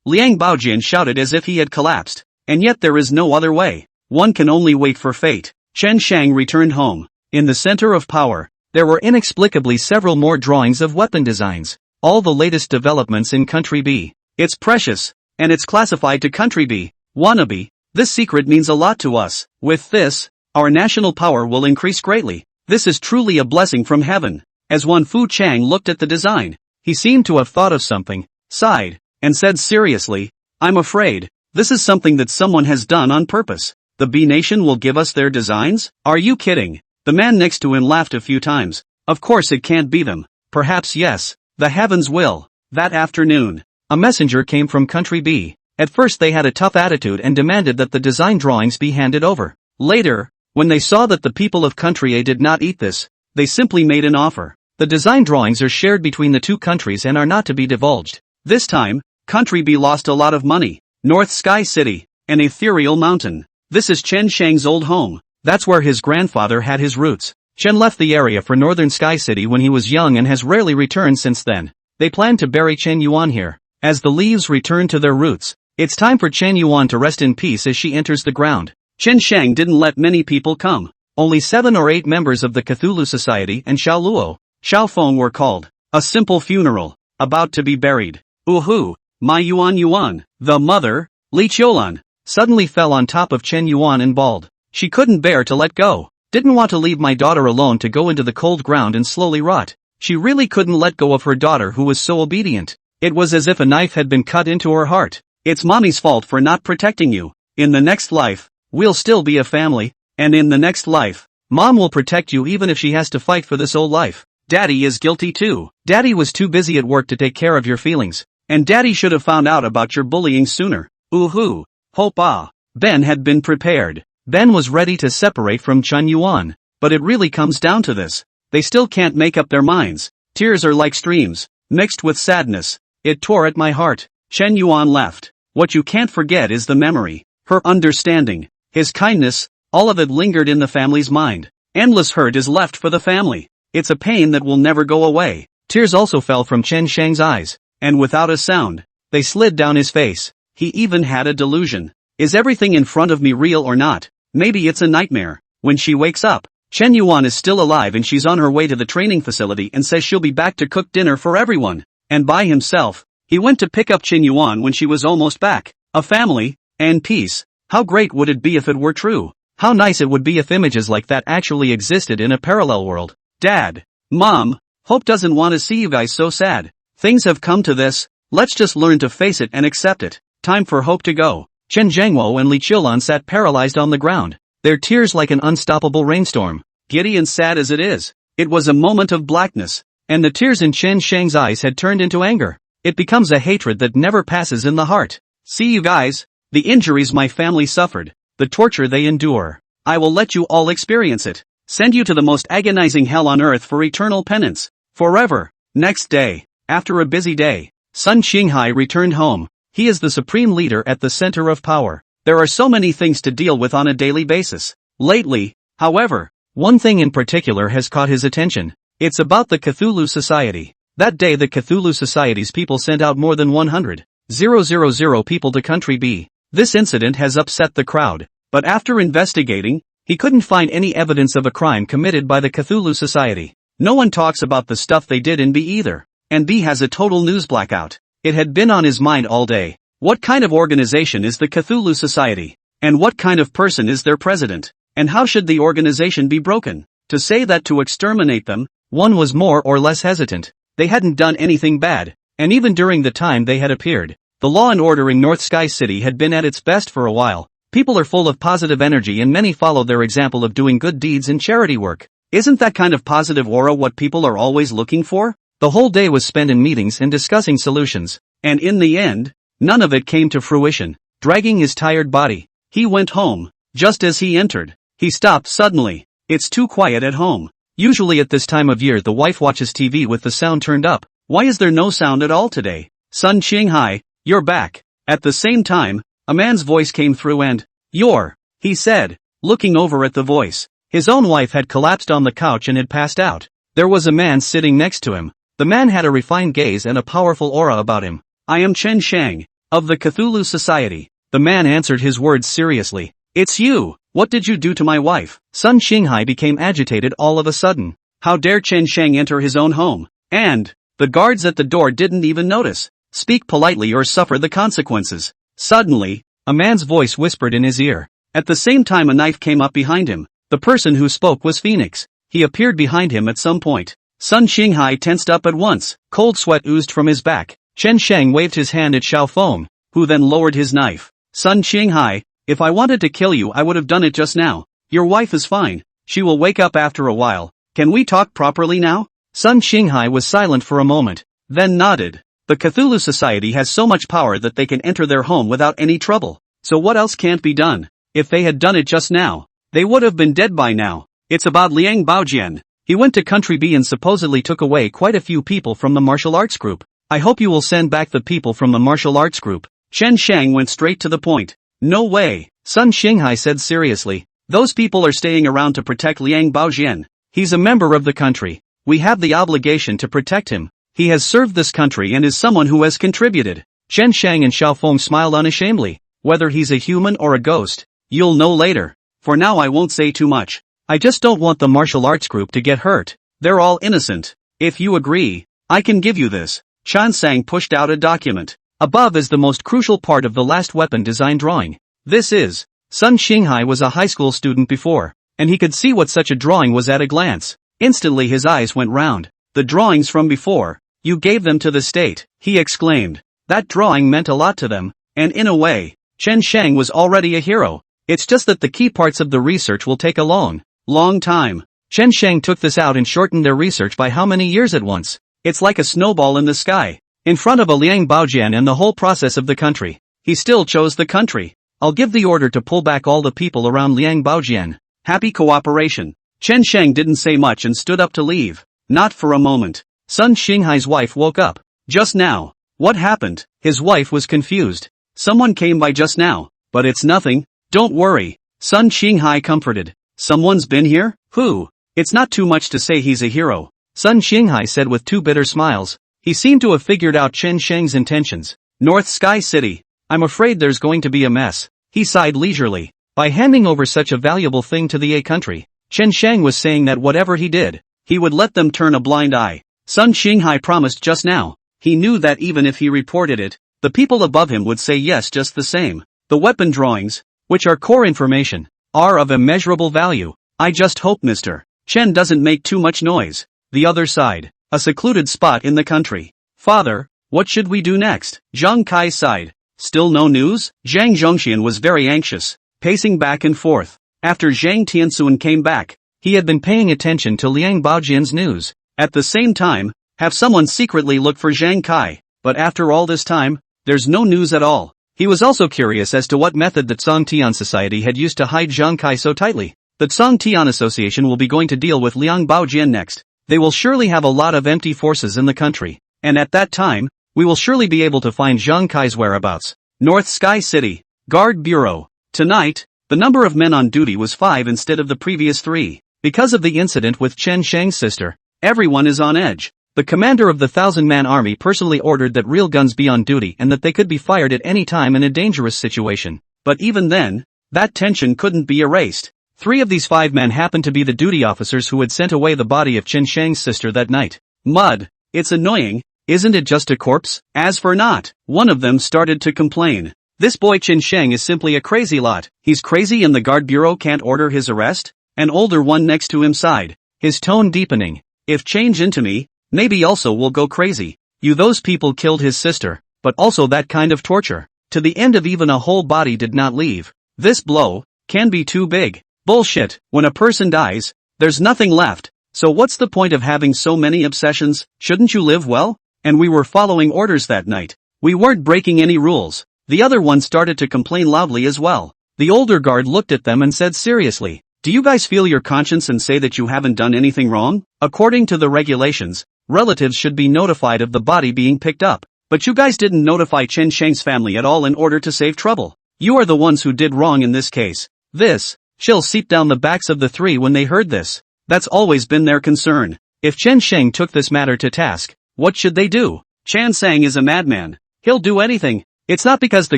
Liang Baojian shouted as if he had collapsed. And yet there is no other way. One can only wait for fate. Chen Shang returned home. In the center of power, there were inexplicably several more drawings of weapon designs. All the latest developments in Country B. It's precious. And it's classified to Country B. Wannabe. This secret means a lot to us. With this, our national power will increase greatly. This is truly a blessing from heaven. As Wan Fu Chang looked at the design, he seemed to have thought of something, sighed, and said seriously, I'm afraid, this is something that someone has done on purpose. The B Nation will give us their designs? Are you kidding? The man next to him laughed a few times. Of course it can't be them. Perhaps yes. The heavens will. That afternoon, a messenger came from Country B. At first they had a tough attitude and demanded that the design drawings be handed over. Later, when they saw that the people of Country A did not eat this, they simply made an offer. The design drawings are shared between the two countries and are not to be divulged. This time, Country B lost a lot of money. North Sky City, an ethereal mountain. This is Chen Shang's old home. That's where his grandfather had his roots. Chen left the area for Northern Sky City when he was young and has rarely returned since then. They plan to bury Chen Yuan here. As the leaves return to their roots, it's time for Chen Yuan to rest in peace as she enters the ground. Chen Shang didn't let many people come. Only 7 or 8 members of the Cthulhu Society and Xiao Luo, Xiao Feng were called. A simple funeral, about to be buried. Ooh, my Yuan, the mother, Li Qiulan, suddenly fell on top of Chen Yuan and bawled. She couldn't bear to let go. Didn't want to leave my daughter alone to go into the cold ground and slowly rot. She really couldn't let go of her daughter who was so obedient. It was as if a knife had been cut into her heart. It's mommy's fault for not protecting you. In the next life, we'll still be a family, and in the next life, mom will protect you even if she has to fight for this old life. Daddy is guilty too. Daddy was too busy at work to take care of your feelings, and daddy should have found out about your bullying sooner. Ooh, hope ah. Ben had been prepared. Ben was ready to separate from Chen Yuan, but it really comes down to this. They still can't make up their minds. Tears are like streams, mixed with sadness. It tore at my heart. Chen Yuan left. What you can't forget is the memory, her understanding, his kindness, all of it lingered in the family's mind. Endless hurt is left for the family. It's a pain that will never go away. Tears also fell from Chen Shang's eyes, and without a sound, they slid down his face. He even had a delusion. Is everything in front of me real or not? Maybe it's a nightmare. When she wakes up, Chen Yuan is still alive and she's on her way to the training facility and says she'll be back to cook dinner for everyone. And by himself, he went to pick up Chen Yuan when she was almost back. A family, and peace. How great would it be if it were true? How nice it would be if images like that actually existed in a parallel world. Dad, Mom, Hope doesn't want to see you guys so sad. Things have come to this, let's just learn to face it and accept it. Time for Hope to go. Chen Zhangwo and Li Qiulan sat paralyzed on the ground, their tears like an unstoppable rainstorm. Giddy and sad as it is, it was a moment of blackness, and the tears in Chen Shang's eyes had turned into anger. It becomes a hatred that never passes in the heart. See you guys, the injuries my family suffered, the torture they endure. I will let you all experience it. Send you to the most agonizing hell on earth for eternal penance. Forever. Next day, after a busy day, Sun Qinghai returned home. He is the supreme leader at the center of power. There are so many things to deal with on a daily basis. Lately, however, one thing in particular has caught his attention. It's about the Cthulhu Society. That day the Cthulhu Society's people sent out more than 100,000 people to Country B. This incident has upset the crowd, but after investigating, he couldn't find any evidence of a crime committed by the Cthulhu Society. No one talks about the stuff they did in B either, and B has a total news blackout. It had been on his mind all day. What kind of organization is the Cthulhu Society? And what kind of person is their president? And how should the organization be broken? To say that to exterminate them, one was more or less hesitant. They hadn't done anything bad, and even during the time they had appeared, the law and order in North Sky City had been at its best for a while. People are full of positive energy and many follow their example of doing good deeds and charity work. Isn't that kind of positive aura what people are always looking for? The whole day was spent in meetings and discussing solutions, and in the end, none of it came to fruition. Dragging his tired body, he went home. Just as he entered, he stopped suddenly. It's too quiet at home. Usually at this time of year the wife watches TV with the sound turned up. Why is there no sound at all today? Sun Qinghai, you're back. At the same time, a man's voice came through and, he said, looking over at the voice. His own wife had collapsed on the couch and had passed out. There was a man sitting next to him. The man had a refined gaze and a powerful aura about him. I am Chen Shang, of the Cthulhu Society. The man answered his words seriously. It's you. What did you do to my wife? Sun Qinghai became agitated all of a sudden. How dare Chen Shang enter his own home? And the guards at the door didn't even notice. Speak politely or suffer the consequences. Suddenly, a man's voice whispered in his ear. At the same time a knife came up behind him. The person who spoke was Phoenix. He appeared behind him at some point. Sun Xinghai tensed up at once, cold sweat oozed from his back. Chen Sheng waved his hand at Xiaofeng, who then lowered his knife. Sun Xinghai, if I wanted to kill you I would have done it just now. Your wife is fine. She will wake up after a while. Can we talk properly now? Sun Xinghai was silent for a moment, then nodded. The Cthulhu Society has so much power that they can enter their home without any trouble. So what else can't be done? If they had done it just now, they would have been dead by now. It's about Liang Baojian. He went to Country B and supposedly took away quite a few people from the martial arts group. I hope you will send back the people from the martial arts group. Chen Shang went straight to the point. No way, Sun Xinghai said seriously. Those people are staying around to protect Liang Baojian. He's a member of the country. We have the obligation to protect him. He has served this country and is someone who has contributed. Chen Shang and Xiaofeng smiled unashamedly. Whether he's a human or a ghost, you'll know later. For now I won't say too much. I just don't want the martial arts group to get hurt. They're all innocent. If you agree, I can give you this. Chan Sang pushed out a document. Above is the most crucial part of the last weapon design drawing. This is. Sun Xinghai was a high school student before, and he could see what such a drawing was at a glance. Instantly his eyes went round. The drawings from before. You gave them to the state, he exclaimed. That drawing meant a lot to them, and in a way, Chen Shang was already a hero. It's just that the key parts of the research will take a long time. Chen Shang took this out and shortened their research by how many years at once? It's like a snowball in the sky. In front of a Liang Baojian and the whole process of the country. He still chose the country. I'll give the order to pull back all the people around Liang Baojian. Happy cooperation. Chen Shang didn't say much and stood up to leave. Not for a moment. Sun Xinghai's wife woke up. Just now. What happened? His wife was confused. Someone came by just now. But it's nothing. Don't worry. Sun Xinghai comforted. Someone's been here? Who? It's not too much to say he's a hero. Sun Xinghai said with two bitter smiles. He seemed to have figured out Chen Shang's intentions. North Sky City. I'm afraid there's going to be a mess. He sighed leisurely. By handing over such a valuable thing to the A country, Chen Shang was saying that whatever he did, he would let them turn a blind eye. Sun Xinghai promised just now. He knew that even if he reported it, the people above him would say yes just the same. The weapon drawings, which are core information, are of immeasurable value. I just hope Mr. Chen doesn't make too much noise. The other side. A secluded spot in the country. Father, what should we do next? Zhang Kai sighed. Still no news? Zhang Zhongxian was very anxious, pacing back and forth. After Zhang Tianxuan came back, he had been paying attention to Liang Baojian's news. At the same time, have someone secretly look for Zhang Kai. But after all this time, there's no news at all. He was also curious as to what method the Tsongtian Society had used to hide Zhang Kai so tightly. The Tsongtian Association will be going to deal with Liang Baojian next. They will surely have a lot of empty forces in the country. And at that time, we will surely be able to find Zhang Kai's whereabouts. North Sky City. Guard Bureau. Tonight, the number of men on duty was 5 instead of the previous 3. Because of the incident with Chen Shang's sister, everyone is on edge. The commander of the 1,000-man army personally ordered that real guns be on duty and that they could be fired at any time in a dangerous situation. But even then, that tension couldn't be erased. 3 of these 5 men happened to be the duty officers who had sent away the body of Chen Shang's sister that night. Mud. It's annoying, isn't it just a corpse? As for not, one of them started to complain. This boy Chen Shang is simply a crazy lot. He's crazy and the guard bureau can't order his arrest? An older one next to him sighed, his tone deepening. If change into me, maybe also will go crazy. You those people killed his sister, but also that kind of torture. To the end of even a whole body did not leave. This blow can be too big. Bullshit. When a person dies, there's nothing left. So what's the point of having so many obsessions? Shouldn't you live well? And we were following orders that night. We weren't breaking any rules. The other one started to complain loudly as well. The older guard looked at them and said seriously, do you guys feel your conscience and say that you haven't done anything wrong? According to the regulations, relatives should be notified of the body being picked up. But you guys didn't notify Chen Shang's family at all in order to save trouble. You are the ones who did wrong in this case. This chill seeped down the backs of the 3 when they heard this. That's always been their concern. If Chen Shang took this matter to task, what should they do? Chan Sang is a madman. He'll do anything. It's not because the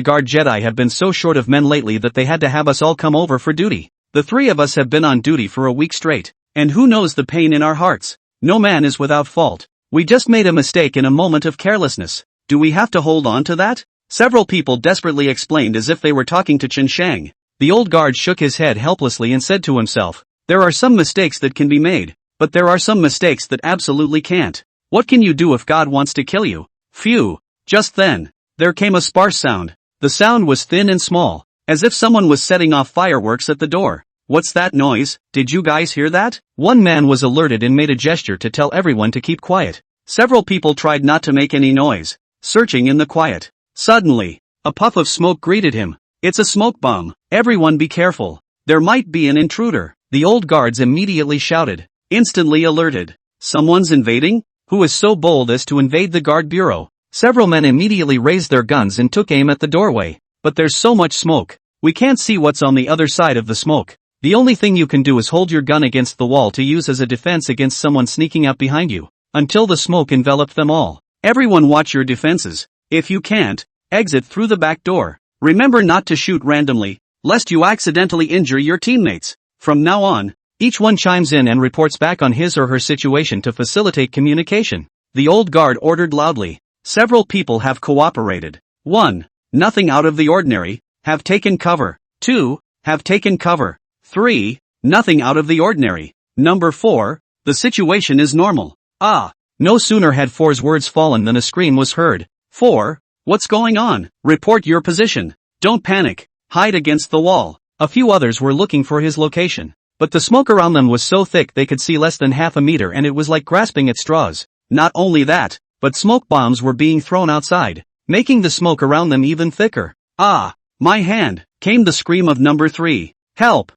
guard Jedi have been so short of men lately that they had to have us all come over for duty. The 3 of us have been on duty for a week straight. And who knows the pain in our hearts? No man is without fault. We just made a mistake in a moment of carelessness. Do we have to hold on to that? Several people desperately explained as if they were talking to Chen Shang. The old guard shook his head helplessly and said to himself, There are some mistakes that can be made, but there are some mistakes that absolutely can't. What can you do if God wants to kill you? Phew. Just then, there came a sparse sound. The sound was thin and small, as if someone was setting off fireworks at the door. What's that noise? Did you guys hear that? One man was alerted and made a gesture to tell everyone to keep quiet. Several people tried not to make any noise, searching in the quiet. Suddenly, a puff of smoke greeted him. It's a smoke bomb. Everyone be careful. There might be an intruder. The old guards immediately shouted, instantly alerted. Someone's invading? Who is so bold as to invade the guard bureau? Several men immediately raised their guns and took aim at the doorway. But there's so much smoke. We can't see what's on the other side of the smoke. The only thing you can do is hold your gun against the wall to use as a defense against someone sneaking up behind you, until the smoke enveloped them all. Everyone watch your defenses. If you can't, exit through the back door. Remember not to shoot randomly, lest you accidentally injure your teammates. From now on, each one chimes in and reports back on his or her situation to facilitate communication. The old guard ordered loudly. Several people have cooperated. 1. Nothing out of the ordinary, have taken cover. 2. Have taken cover. 3. Nothing out of the ordinary. Number 4. The situation is normal. Ah. No sooner had 4's words fallen than a scream was heard. 4. What's going on? Report your position. Don't panic. Hide against the wall. A few others were looking for his location, but the smoke around them was so thick they could see less than half a meter and it was like grasping at straws. Not only that, but smoke bombs were being thrown outside, making the smoke around them even thicker. Ah, my hand, came the scream of number 3. Help,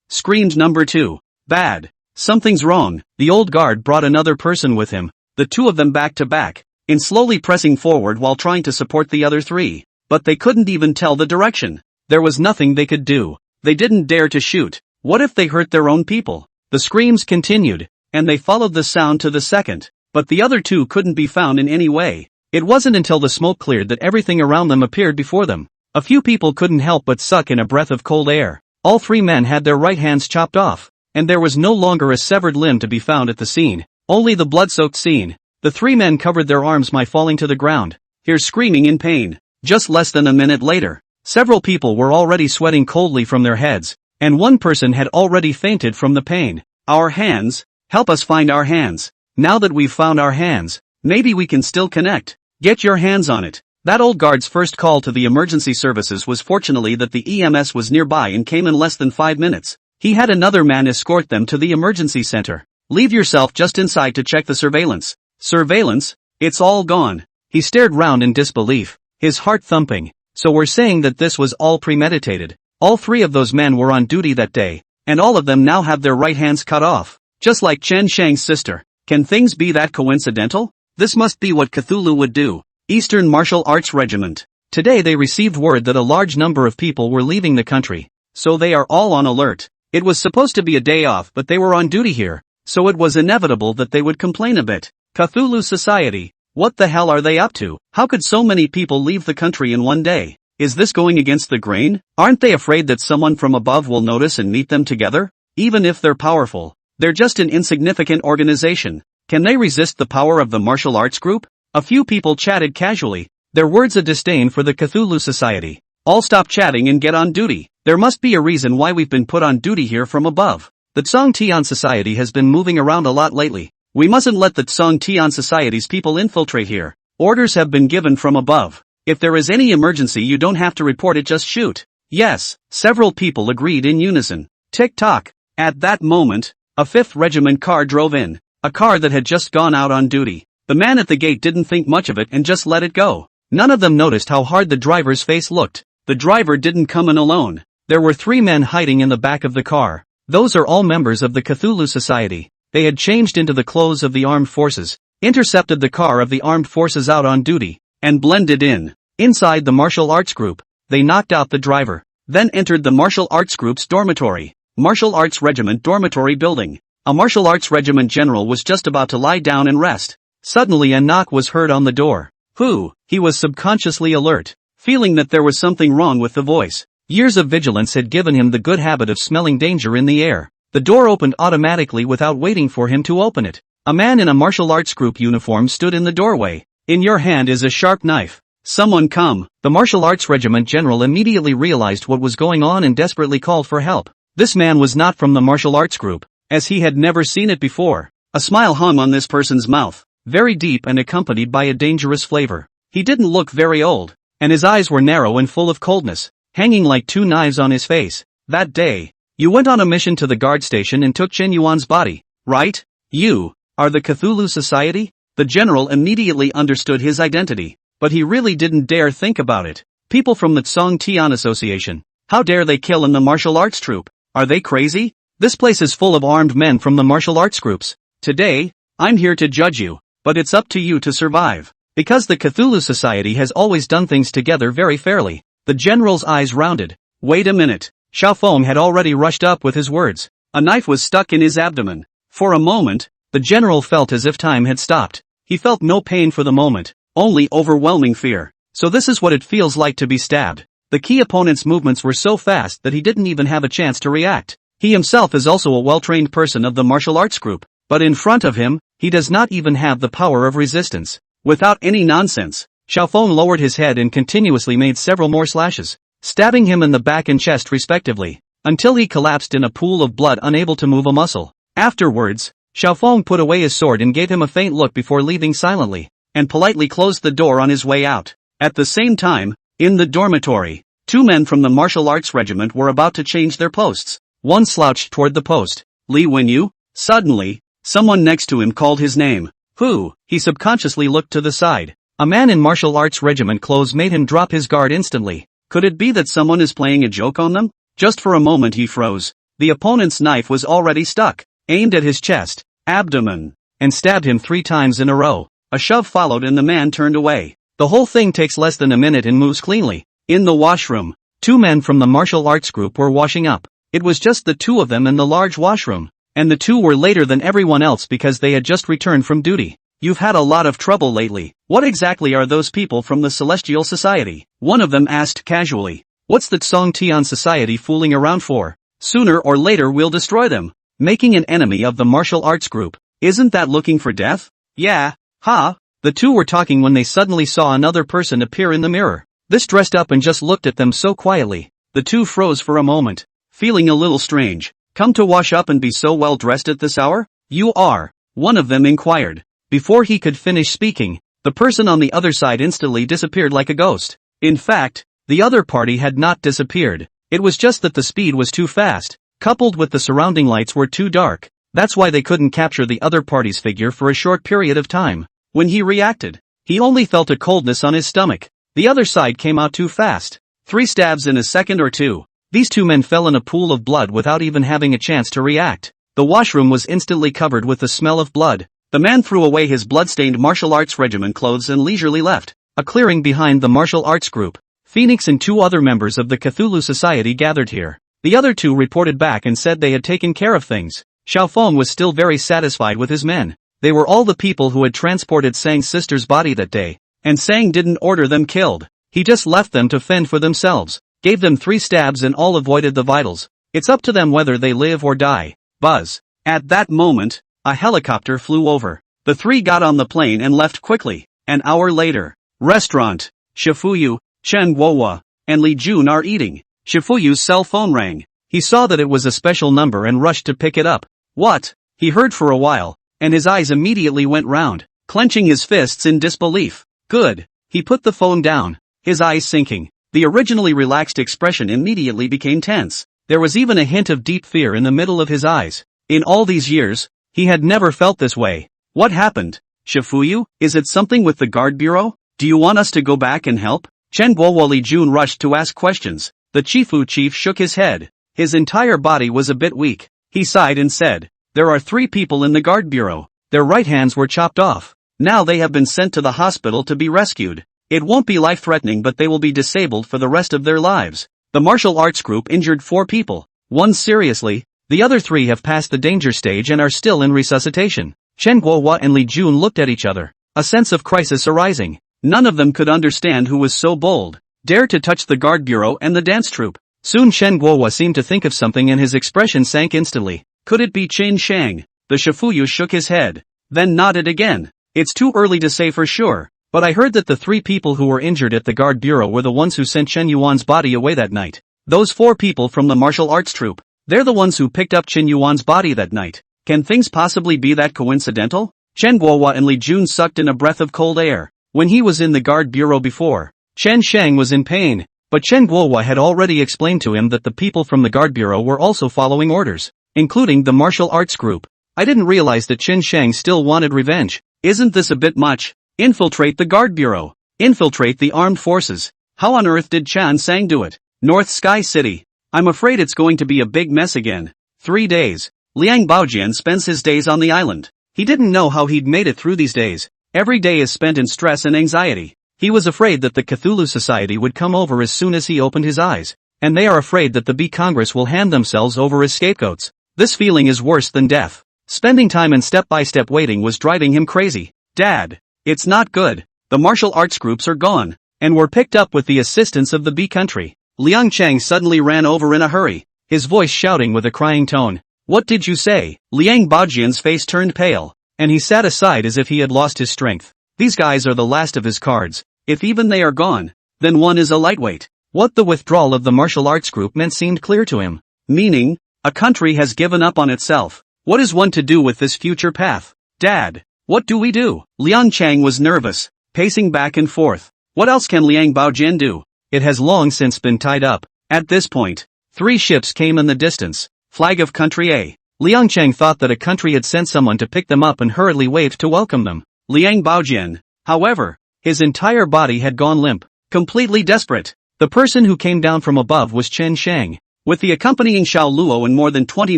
screamed number 2. Bad. Something's wrong. The old guard brought another person with him, the two of them back to back, in slowly pressing forward while trying to support the other 3. But they couldn't even tell the direction. There was nothing they could do. They didn't dare to shoot. What if they hurt their own people? The screams continued, and they followed the sound to the second, but the other 2 couldn't be found in any way. It wasn't until the smoke cleared that everything around them appeared before them. A few people couldn't help but suck in a breath of cold air. All 3 men had their right hands chopped off, and there was no longer a severed limb to be found at the scene, only the blood-soaked scene. The 3 men covered their arms by falling to the ground, here screaming in pain. Just less than a minute later, several people were already sweating coldly from their heads, and one person had already fainted from the pain. Our hands, help us find our hands. Now that we've found our hands, maybe we can still connect. Get your hands on it. That old guard's first call to the emergency services was fortunately that the EMS was nearby and came in less than 5 minutes. He had another man escort them to the emergency center. Leave yourself just inside to check the surveillance. Surveillance? It's all gone. He stared round in disbelief, his heart thumping. So we're saying that this was all premeditated. All 3 of those men were on duty that day, and all of them now have their right hands cut off. Just like Chen Shang's sister. Can things be that coincidental? This must be what Cthulhu would do. Eastern Martial Arts Regiment. Today they received word that a large number of people were leaving the country, so they are all on alert. It was supposed to be a day off but they were on duty here, so it was inevitable that they would complain a bit. Cthulhu Society. What the hell are they up to? How could so many people leave the country in one day? Is this going against the grain? Aren't they afraid that someone from above will notice and meet them together? Even if they're powerful, they're just an insignificant organization. Can they resist the power of the martial arts group? A few people chatted casually, their words a disdain for the Cthulhu Society. All stop chatting and get on duty. There must be a reason why we've been put on duty here from above. The Tsong Tian Society has been moving around a lot lately. We mustn't let the Tsong Tian Society's people infiltrate here. Orders have been given from above. If there is any emergency you don't have to report it, just shoot. Yes, several people agreed in unison. Tick-tock. At that moment, a 5th Regiment car drove in. A car that had just gone out on duty. The man at the gate didn't think much of it and just let it go. None of them noticed how hard the driver's face looked. The driver didn't come in alone. There were 3 men hiding in the back of the car. Those are all members of the Cthulhu Society. They had changed into the clothes of the armed forces, intercepted the car of the armed forces out on duty, and blended in. Inside the martial arts group, they knocked out the driver, then entered the martial arts group's dormitory. Martial Arts Regiment dormitory building. A martial arts regiment general was just about to lie down and rest. Suddenly a knock was heard on the door. Who? He was subconsciously alert, feeling that there was something wrong with the voice. Years of vigilance had given him the good habit of smelling danger in the air. The door opened automatically without waiting for him to open it. A man in a martial arts group uniform stood in the doorway. In your hand is a sharp knife. Someone come. The martial arts regiment general immediately realized what was going on and desperately called for help. This man was not from the martial arts group, as he had never seen it before. A smile hung on this person's mouth, very deep and accompanied by a dangerous flavor. He didn't look very old, and his eyes were narrow and full of coldness, hanging like two knives on his face. That day, you went on a mission to the guard station and took Chen Yuan's body, right? You are the Cthulhu Society? The general immediately understood his identity, but he really didn't dare think about it. People from the Tsong Tian Association. How dare they kill in the martial arts troupe? Are they crazy? This place is full of armed men from the martial arts groups. Today, I'm here to judge you, but it's up to you to survive. Because the Cthulhu Society has always done things together very fairly. The general's eyes rounded. Wait a minute. Xiaofeng had already rushed up with his words. A knife was stuck in his abdomen. For a moment, the general felt as if time had stopped. He felt no pain for the moment, only overwhelming fear. So this is what it feels like to be stabbed. The key opponent's movements were so fast that he didn't even have a chance to react. He himself is also a well-trained person of the martial arts group, but in front of him, he does not even have the power of resistance. Without any nonsense, Xiaofeng lowered his head and continuously made several more slashes, stabbing him in the back and chest respectively, until he collapsed in a pool of blood, unable to move a muscle. Afterwards, Xiaofeng put away his sword and gave him a faint look before leaving silently, and politely closed the door on his way out. At the same time, in the dormitory, two men from the martial arts regiment were about to change their posts. One slouched toward the post. Li Wenyu? Suddenly, someone next to him called his name. Who? He subconsciously looked to the side. A man in martial arts regiment clothes made him drop his guard instantly. Could it be that someone is playing a joke on them? Just for a moment he froze. The opponent's knife was already stuck, aimed at his chest, abdomen, and stabbed him 3 times in a row. A shove followed and the man turned away. The whole thing takes less than a minute and moves cleanly. In the washroom, two men from the martial arts group were washing up. It was just the two of them in the large washroom, and the two were later than everyone else because they had just returned from duty. You've had a lot of trouble lately. What exactly are those people from the Celestial Society? One of them asked casually. What's the Tsong Tian Society fooling around for? Sooner or later we'll destroy them. Making an enemy of the martial arts group. Isn't that looking for death? Yeah. Ha. The two were talking when they suddenly saw another person appear in the mirror. This dressed up and just looked at them so quietly. The two froze for a moment, feeling a little strange. Come to wash up and be so well dressed at this hour? You are? One of them inquired. Before he could finish speaking, the person on the other side instantly disappeared like a ghost. In fact, the other party had not disappeared. It was just that the speed was too fast, coupled with the surrounding lights were too dark. That's why they couldn't capture the other party's figure for a short period of time. When he reacted, he only felt a coldness on his stomach. The other side came out too fast. 3 stabs in a second or two. These two men fell in a pool of blood without even having a chance to react. The washroom was instantly covered with the smell of blood. The man threw away his blood-stained martial arts regiment clothes and leisurely left. A clearing behind the martial arts group. Phoenix and 2 other members of the Cthulhu Society gathered here. The other 2 reported back and said they had taken care of things. Xiaofeng was still very satisfied with his men. They were all the people who had transported Sang's sister's body that day, and Sang didn't order them killed. He just left them to fend for themselves, gave them 3 stabs and all avoided the vitals. It's up to them whether they live or die. Buzz. At that moment, a helicopter flew over. The 3 got on the plane and left quickly. An hour later. Restaurant. Shifuyu, Chen Guohua, and Li Jun are eating. Shifuyu's cell phone rang. He saw that it was a special number and rushed to pick it up. What? He heard for a while, and his eyes immediately went round, clenching his fists in disbelief. Good. He put the phone down, his eyes sinking. The originally relaxed expression immediately became tense. There was even a hint of deep fear in the middle of his eyes. In all these years, he had never felt this way. What happened? Shifuyu, is it something with the guard bureau? Do you want us to go back and help? Chen Guohua Li Jun rushed to ask questions. The Chifu chief shook his head. His entire body was a bit weak. He sighed and said, there are 3 people in the guard bureau. Their right hands were chopped off. Now they have been sent to the hospital to be rescued. It won't be life-threatening, but they will be disabled for the rest of their lives. The martial arts group injured 4 people. 1 seriously. The other 3 have passed the danger stage and are still in resuscitation. Chen Guohua and Li Jun looked at each other, a sense of crisis arising. None of them could understand who was so bold, dare to touch the guard bureau and the dance troupe. Soon Chen Guohua seemed to think of something and his expression sank instantly. Could it be Chen Shang? The Shifuyu shook his head, then nodded again. It's too early to say for sure, but I heard that the 3 people who were injured at the guard bureau were the ones who sent Chen Yuan's body away that night. Those 4 people from the martial arts troupe. They're the ones who picked up Chen Yuan's body that night. Can things possibly be that coincidental? Chen Guohua and Li Jun sucked in a breath of cold air. When he was in the guard bureau before, Chen Shang was in pain, but Chen Guohua had already explained to him that the people from the guard bureau were also following orders, including the martial arts group. I didn't realize that Chen Shang still wanted revenge. Isn't this a bit much? Infiltrate the guard bureau. Infiltrate the armed forces. How on earth did Chan Sang do it? North Sky City. I'm afraid it's going to be a big mess again. 3 days. Liang Baojian spends his days on the island. He didn't know how he'd made it through these days. Every day is spent in stress and anxiety. He was afraid that the Cthulhu Society would come over as soon as he opened his eyes, and they are afraid that the Bee Congress will hand themselves over as scapegoats. This feeling is worse than death. Spending time in step-by-step waiting was driving him crazy. Dad, it's not good. The martial arts groups are gone, and were picked up with the assistance of the Bee country. Liang Cheng suddenly ran over in a hurry, his voice shouting with a crying tone. What did you say? Liang Baojian's face turned pale, and he sat aside as if he had lost his strength. These guys are the last of his cards. If even they are gone, then one is a lightweight. What the withdrawal of the martial arts group meant seemed clear to him. Meaning, a country has given up on itself. What is one to do with this future path? Dad, what do we do? Liang Chang was nervous, pacing back and forth. What else can Liang Baojian do? It has long since been tied up. At this point, 3 ships came in the distance. Flag of country A. Liang Cheng thought that a country had sent someone to pick them up and hurriedly waved to welcome them. Liang Baojian, however, his entire body had gone limp, completely desperate. The person who came down from above was Chen Shang, with the accompanying Xiao Luo and more than 20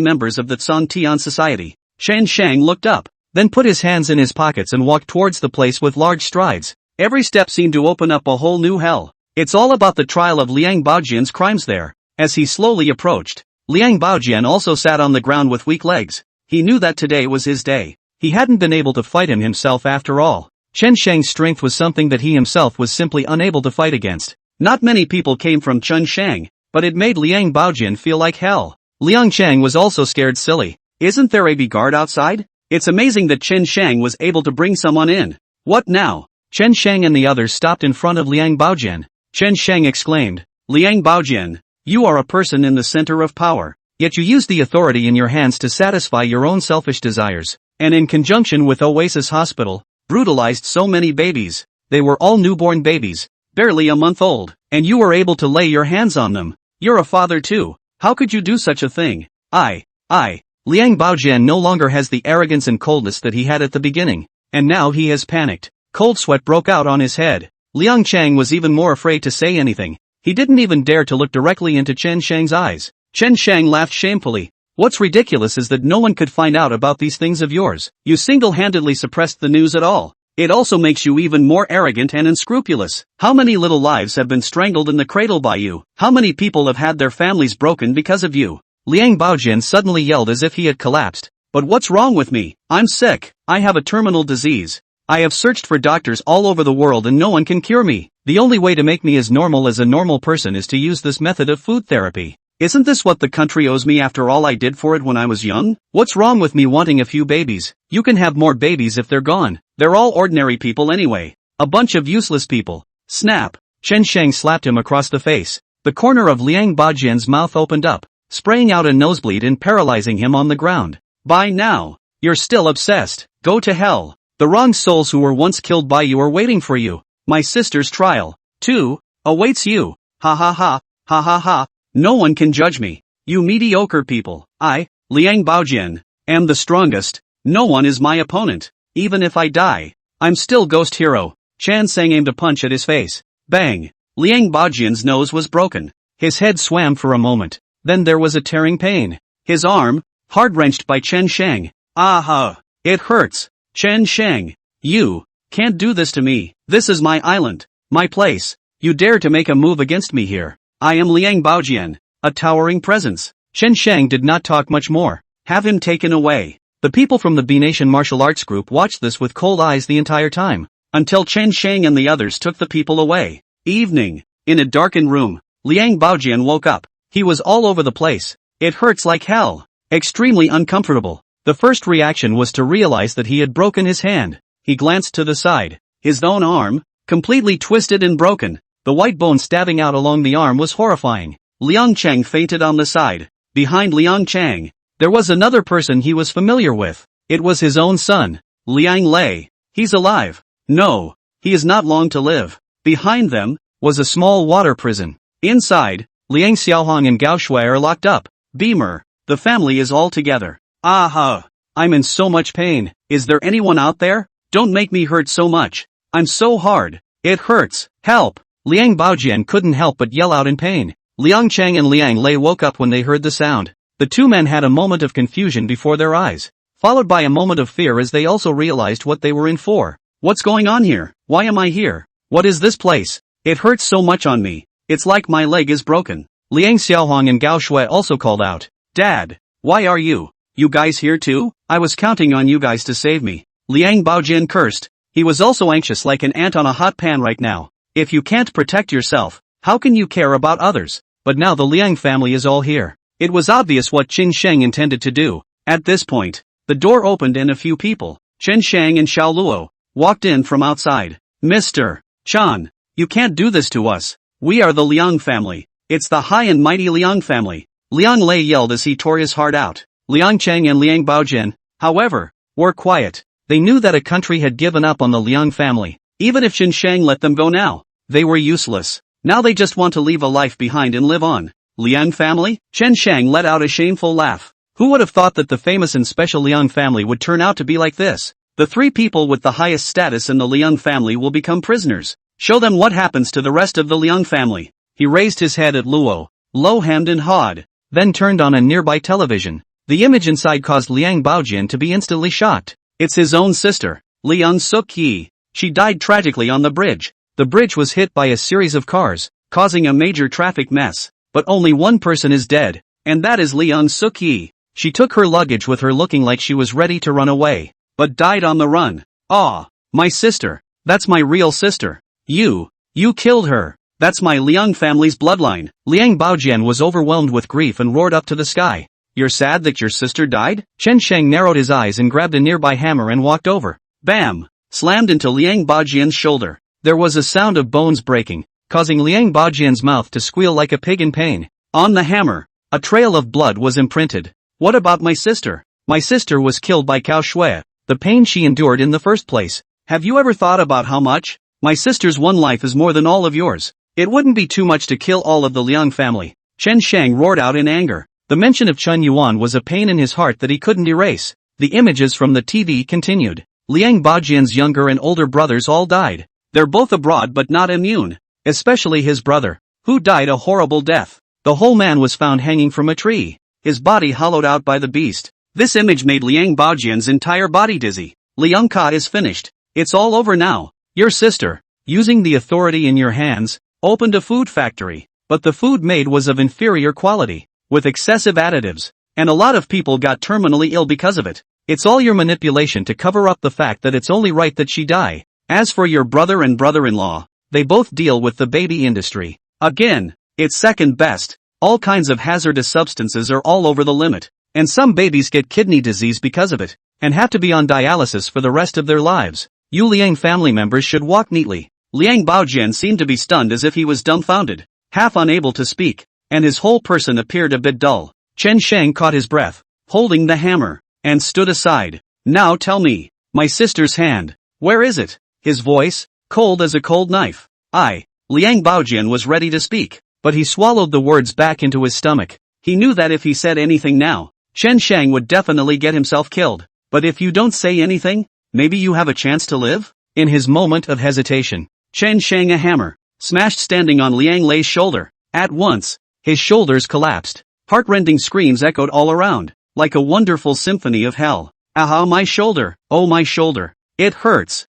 members of the Tsang Tian Society. Chen Shang looked up, then put his hands in his pockets and walked towards the place with large strides. Every step seemed to open up a whole new hell. It's all about the trial of Liang Baojian's crimes there. As he slowly approached, Liang Baojian also sat on the ground with weak legs. He knew that today was his day. He hadn't been able to fight him himself after all. Chen Shang's strength was something that he himself was simply unable to fight against. Not many people came from Chen Shang, but it made Liang Baojian feel like hell. Liang Chang was also scared silly. Isn't there a guard outside? It's amazing that Chen Shang was able to bring someone in. What now? Chen Shang and the others stopped in front of Liang Baojian. Chen Shang exclaimed, Liang Baojian, you are a person in the center of power, yet you use the authority in your hands to satisfy your own selfish desires, and in conjunction with Oasis Hospital, brutalized so many babies. They were all newborn babies, barely a month old, and you were able to lay your hands on them. You're a father too. How could you do such a thing? Liang Baojian no longer has the arrogance and coldness that he had at the beginning, and now he has panicked. Cold sweat broke out on his head. Liang Chang was even more afraid to say anything. He didn't even dare to look directly into Chen Shang's eyes. Chen Shang laughed shamefully. What's ridiculous is that no one could find out about these things of yours. You single-handedly suppressed the news at all. It also makes you even more arrogant and unscrupulous. How many little lives have been strangled in the cradle by you? How many people have had their families broken because of you? Liang Baojian suddenly yelled as if he had collapsed. But what's wrong with me? I'm sick. I have a terminal disease. I have searched for doctors all over the world and no one can cure me. The only way to make me as normal as a normal person is to use this method of food therapy. Isn't this what the country owes me after all I did for it when I was young? What's wrong with me wanting a few babies? You can have more babies if they're gone. They're all ordinary people anyway. A bunch of useless people. Snap. Chen Shang slapped him across the face. The corner of Liang Baojian's mouth opened up, spraying out a nosebleed and paralyzing him on the ground. By now, you're still obsessed. Go to hell. The wrong souls who were once killed by you are waiting for you. My sister's trial, too, awaits you. Ha ha ha, ha ha ha. No one can judge me. You mediocre people. I, Liang Baojian, am the strongest. No one is my opponent. Even if I die, I'm still ghost hero. Chan Sang aimed a punch at his face. Bang! Liang Baojian's nose was broken. His head swam for a moment. Then there was a tearing pain. His arm, hard-wrenched by Chen Shang. Aha! It hurts. Chen Shang, you can't do this to me. This is my island, my place. You dare to make a move against me here. I am Liang Baojian, a towering presence. Chen Shang did not talk much more. Have him taken away. The people from the B Nation martial arts group watched this with cold eyes the entire time, until Chen Shang and the others took the people away. Evening. In a darkened room, Liang Baojian woke up. He was all over the place. It hurts like hell. Extremely uncomfortable. The first reaction was to realize that he had broken his hand. He glanced to the side. His own arm, completely twisted and broken. The white bone stabbing out along the arm was horrifying. Liang Cheng fainted on the side. behind Liang Chang, there was another person he was familiar with. It was his own son, Liang Lei. He's alive. No, he is not long to live. Behind them was a small water prison. Inside, Liang Xiaohong and Gao Shui are locked up. Beamer, the family is all together. Aha! I'm in so much pain. Is there anyone out there? Don't make me hurt so much. I'm so hard. It hurts. Help! Liang Baojian couldn't help but yell out in pain. Liang Chang and Liang Lei woke up when they heard the sound. The two men had a moment of confusion before their eyes, followed by a moment of fear as they also realized what they were in for. What's going on here? Why am I here? What is this place? It hurts so much on me. It's like my leg is broken. Liang Xiaohong and Gao Shui also called out. Dad, why are you guys here too? I was counting on you guys to save me. Liang Baojian cursed. He was also anxious like an ant on a hot pan right now. If you can't protect yourself, how can you care about others? But now the Liang family is all here. It was obvious what Qin Sheng intended to do. At this point, the door opened and a few people, Chen Shang and Xiao Luo, walked in from outside. Mr. Chan, you can't do this to us. We are the Liang family. It's the high and mighty Liang family. Liang Lei yelled as he tore his heart out. Liang Cheng and Liang Baojian, however, were quiet. They knew that a country had given up on the Liang family. Even if Qin Shang let them go now, they were useless. Now they just want to leave a life behind and live on. Liang family? Chen Shang let out a shameful laugh. Who would have thought that the famous and special Liang family would turn out to be like this? The three people with the highest status in the Liang family will become prisoners. Show them what happens to the rest of the Liang family. He raised his head at Luo, low-hemmed and hawed, then turned on a nearby television. The image inside caused Liang Baojian to be instantly shocked. It's his own sister, Liang Suk-yi. She died tragically on the bridge. The bridge was hit by a series of cars, causing a major traffic mess. But only one person is dead, and that is Liang Suk-yi. She took her luggage with her looking like she was ready to run away, but died on the run. Ah, my sister. That's my real sister. You killed her. That's my Liang family's bloodline. Liang Baojian was overwhelmed with grief and roared up to the sky. You're sad that your sister died? Chen Sheng narrowed his eyes and grabbed a nearby hammer and walked over. Bam! Slammed into Liang Baojian's shoulder. There was a sound of bones breaking, causing Liang Baojian's mouth to squeal like a pig in pain. On the hammer, a trail of blood was imprinted. What about my sister? My sister was killed by Cao Shui. The pain she endured in the first place. Have you ever thought about how much? My sister's one life is more than all of yours. It wouldn't be too much to kill all of the Liang family. Chen Shang roared out in anger. The mention of Chen Yuan was a pain in his heart that he couldn't erase. The images from the TV continued. Liang Baojian's younger and older brothers all died. They're both abroad but not immune. Especially his brother, who died a horrible death. The whole man was found hanging from a tree, his body hollowed out by the beast. This image made Liang Baojian's entire body dizzy. Liang Ka is finished. It's all over now. Your sister, using the authority in your hands, opened a food factory, but the food made was of inferior quality, with excessive additives, and a lot of people got terminally ill because of it. It's all your manipulation to cover up the fact that it's only right that she die. As for your brother and brother-in-law, they both deal with the baby industry. Again, it's second best. All kinds of hazardous substances are all over the limit, and some babies get kidney disease because of it, and have to be on dialysis for the rest of their lives. You Liang family members should walk neatly. Liang Baojian seemed to be stunned as if he was dumbfounded, half unable to speak, and his whole person appeared a bit dull. Chen Shang caught his breath, holding the hammer, and stood aside. Now tell me, my sister's hand, where is it? His voice, cold as a cold knife. Liang Baojian was ready to speak, but he swallowed the words back into his stomach. He knew that if he said anything now, Chen Shang would definitely get himself killed. But if you don't say anything, maybe you have a chance to live? In his moment of hesitation, Chen Shang a hammer, smashed standing on Liang Lei's shoulder. At once, his shoulders collapsed. Heart-rending screams echoed all around, like a wonderful symphony of hell. Aha, my shoulder, oh my shoulder. It hurts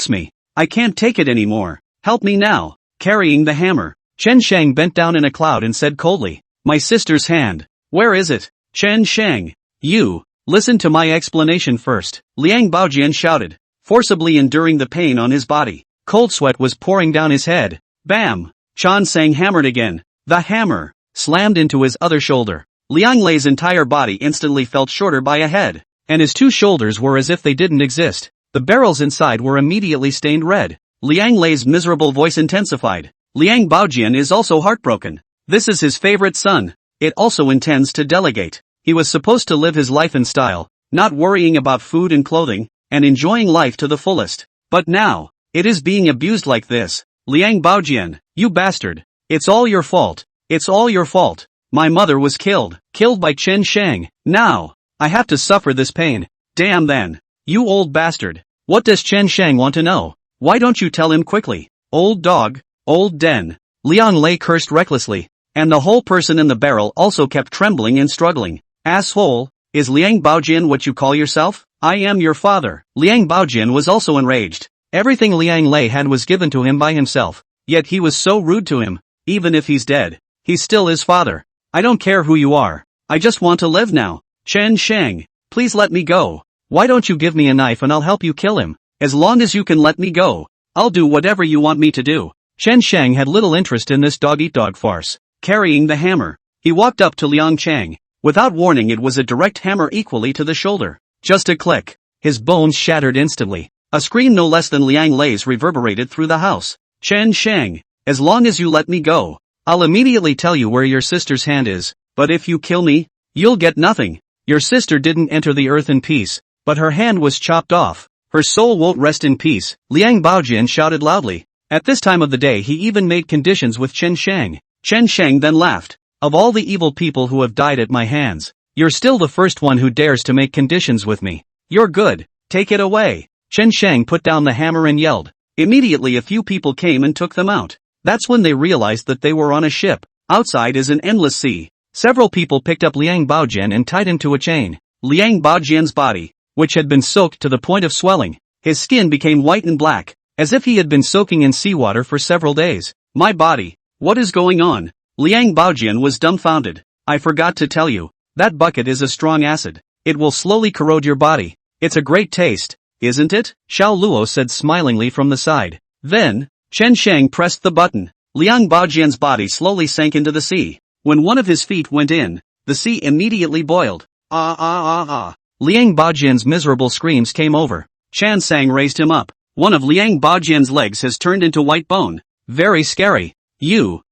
me. I can't take it anymore. Help me now. Carrying the hammer, Chen Shang bent down in a cloud and said coldly, my sister's hand. Where is it? Chen Shang. You, listen to my explanation first. Liang Baojian shouted, forcibly enduring the pain on his body. Cold sweat was pouring down his head. Bam! Chan Sang hammered again. The hammer slammed into his other shoulder. Liang Lei's entire body instantly felt shorter by a head, and his two shoulders were as if they didn't exist. The barrels inside were immediately stained red. Liang Lei's miserable voice intensified. Liang Baojian is also heartbroken. This is his favorite son. it also intends to delegate. He was supposed to live his life in style, not worrying about food and clothing, and enjoying life to the fullest. But now, it is being abused like this. Liang Baojian, you bastard. It's all your fault. It's all your fault. My mother was killed by Chen Shang. Now, I have to suffer this pain. Damn then. You old bastard. What does Chen Shang want to know? Why don't you tell him quickly? Old dog, old den. Liang Lei cursed recklessly, and the whole person in the barrel also kept trembling and struggling. Asshole, is Liang Baojian what you call yourself? I am your father. Liang Baojian was also enraged. Everything Liang Lei had was given to him by himself, yet he was so rude to him. Even if he's dead, he's still his father. I don't care who you are. I just want to live now. Chen Shang, please let me go. Why don't you give me a knife and I'll help you kill him? As long as you can let me go, I'll do whatever you want me to do. Chen Shang had little interest in this dog-eat-dog farce. Carrying the hammer, he walked up to Liang Chang. Without warning, it was a direct hammer equally to the shoulder. Just a click. His bones shattered instantly. A scream no less than Liang Lei's reverberated through the house. Chen Shang, as long as you let me go, I'll immediately tell you where your sister's hand is. But if you kill me, you'll get nothing. Your sister didn't enter the earth in peace, but her hand was chopped off. Her soul won't rest in peace. Liang Baojian shouted loudly. At this time of the day he even made conditions with Chen Shang. Chen Shang then laughed. Of all the evil people who have died at my hands, you're still the first one who dares to make conditions with me. You're good. Take it away. Chen Shang put down the hammer and yelled. Immediately a few people came and took them out. That's when they realized that they were on a ship. Outside is an endless sea. Several people picked up Liang Baojian and tied him to a chain. Liang Baojian's body, which had been soaked to the point of swelling, his skin became white and black, as if he had been soaking in seawater for several days. My body. What is going on? Liang Baojian was dumbfounded. I forgot to tell you, that bucket is a strong acid. It will slowly corrode your body. It's a great taste, isn't it? Xiao Luo said smilingly from the side. Then, Chen Shang pressed the button. Liang Baojian's body slowly sank into the sea. When one of his feet went in, the sea immediately boiled. Liang Baojian's miserable screams came over. Chan Sang raised him up. One of Liang Baojian's legs has turned into white bone. Very scary. You.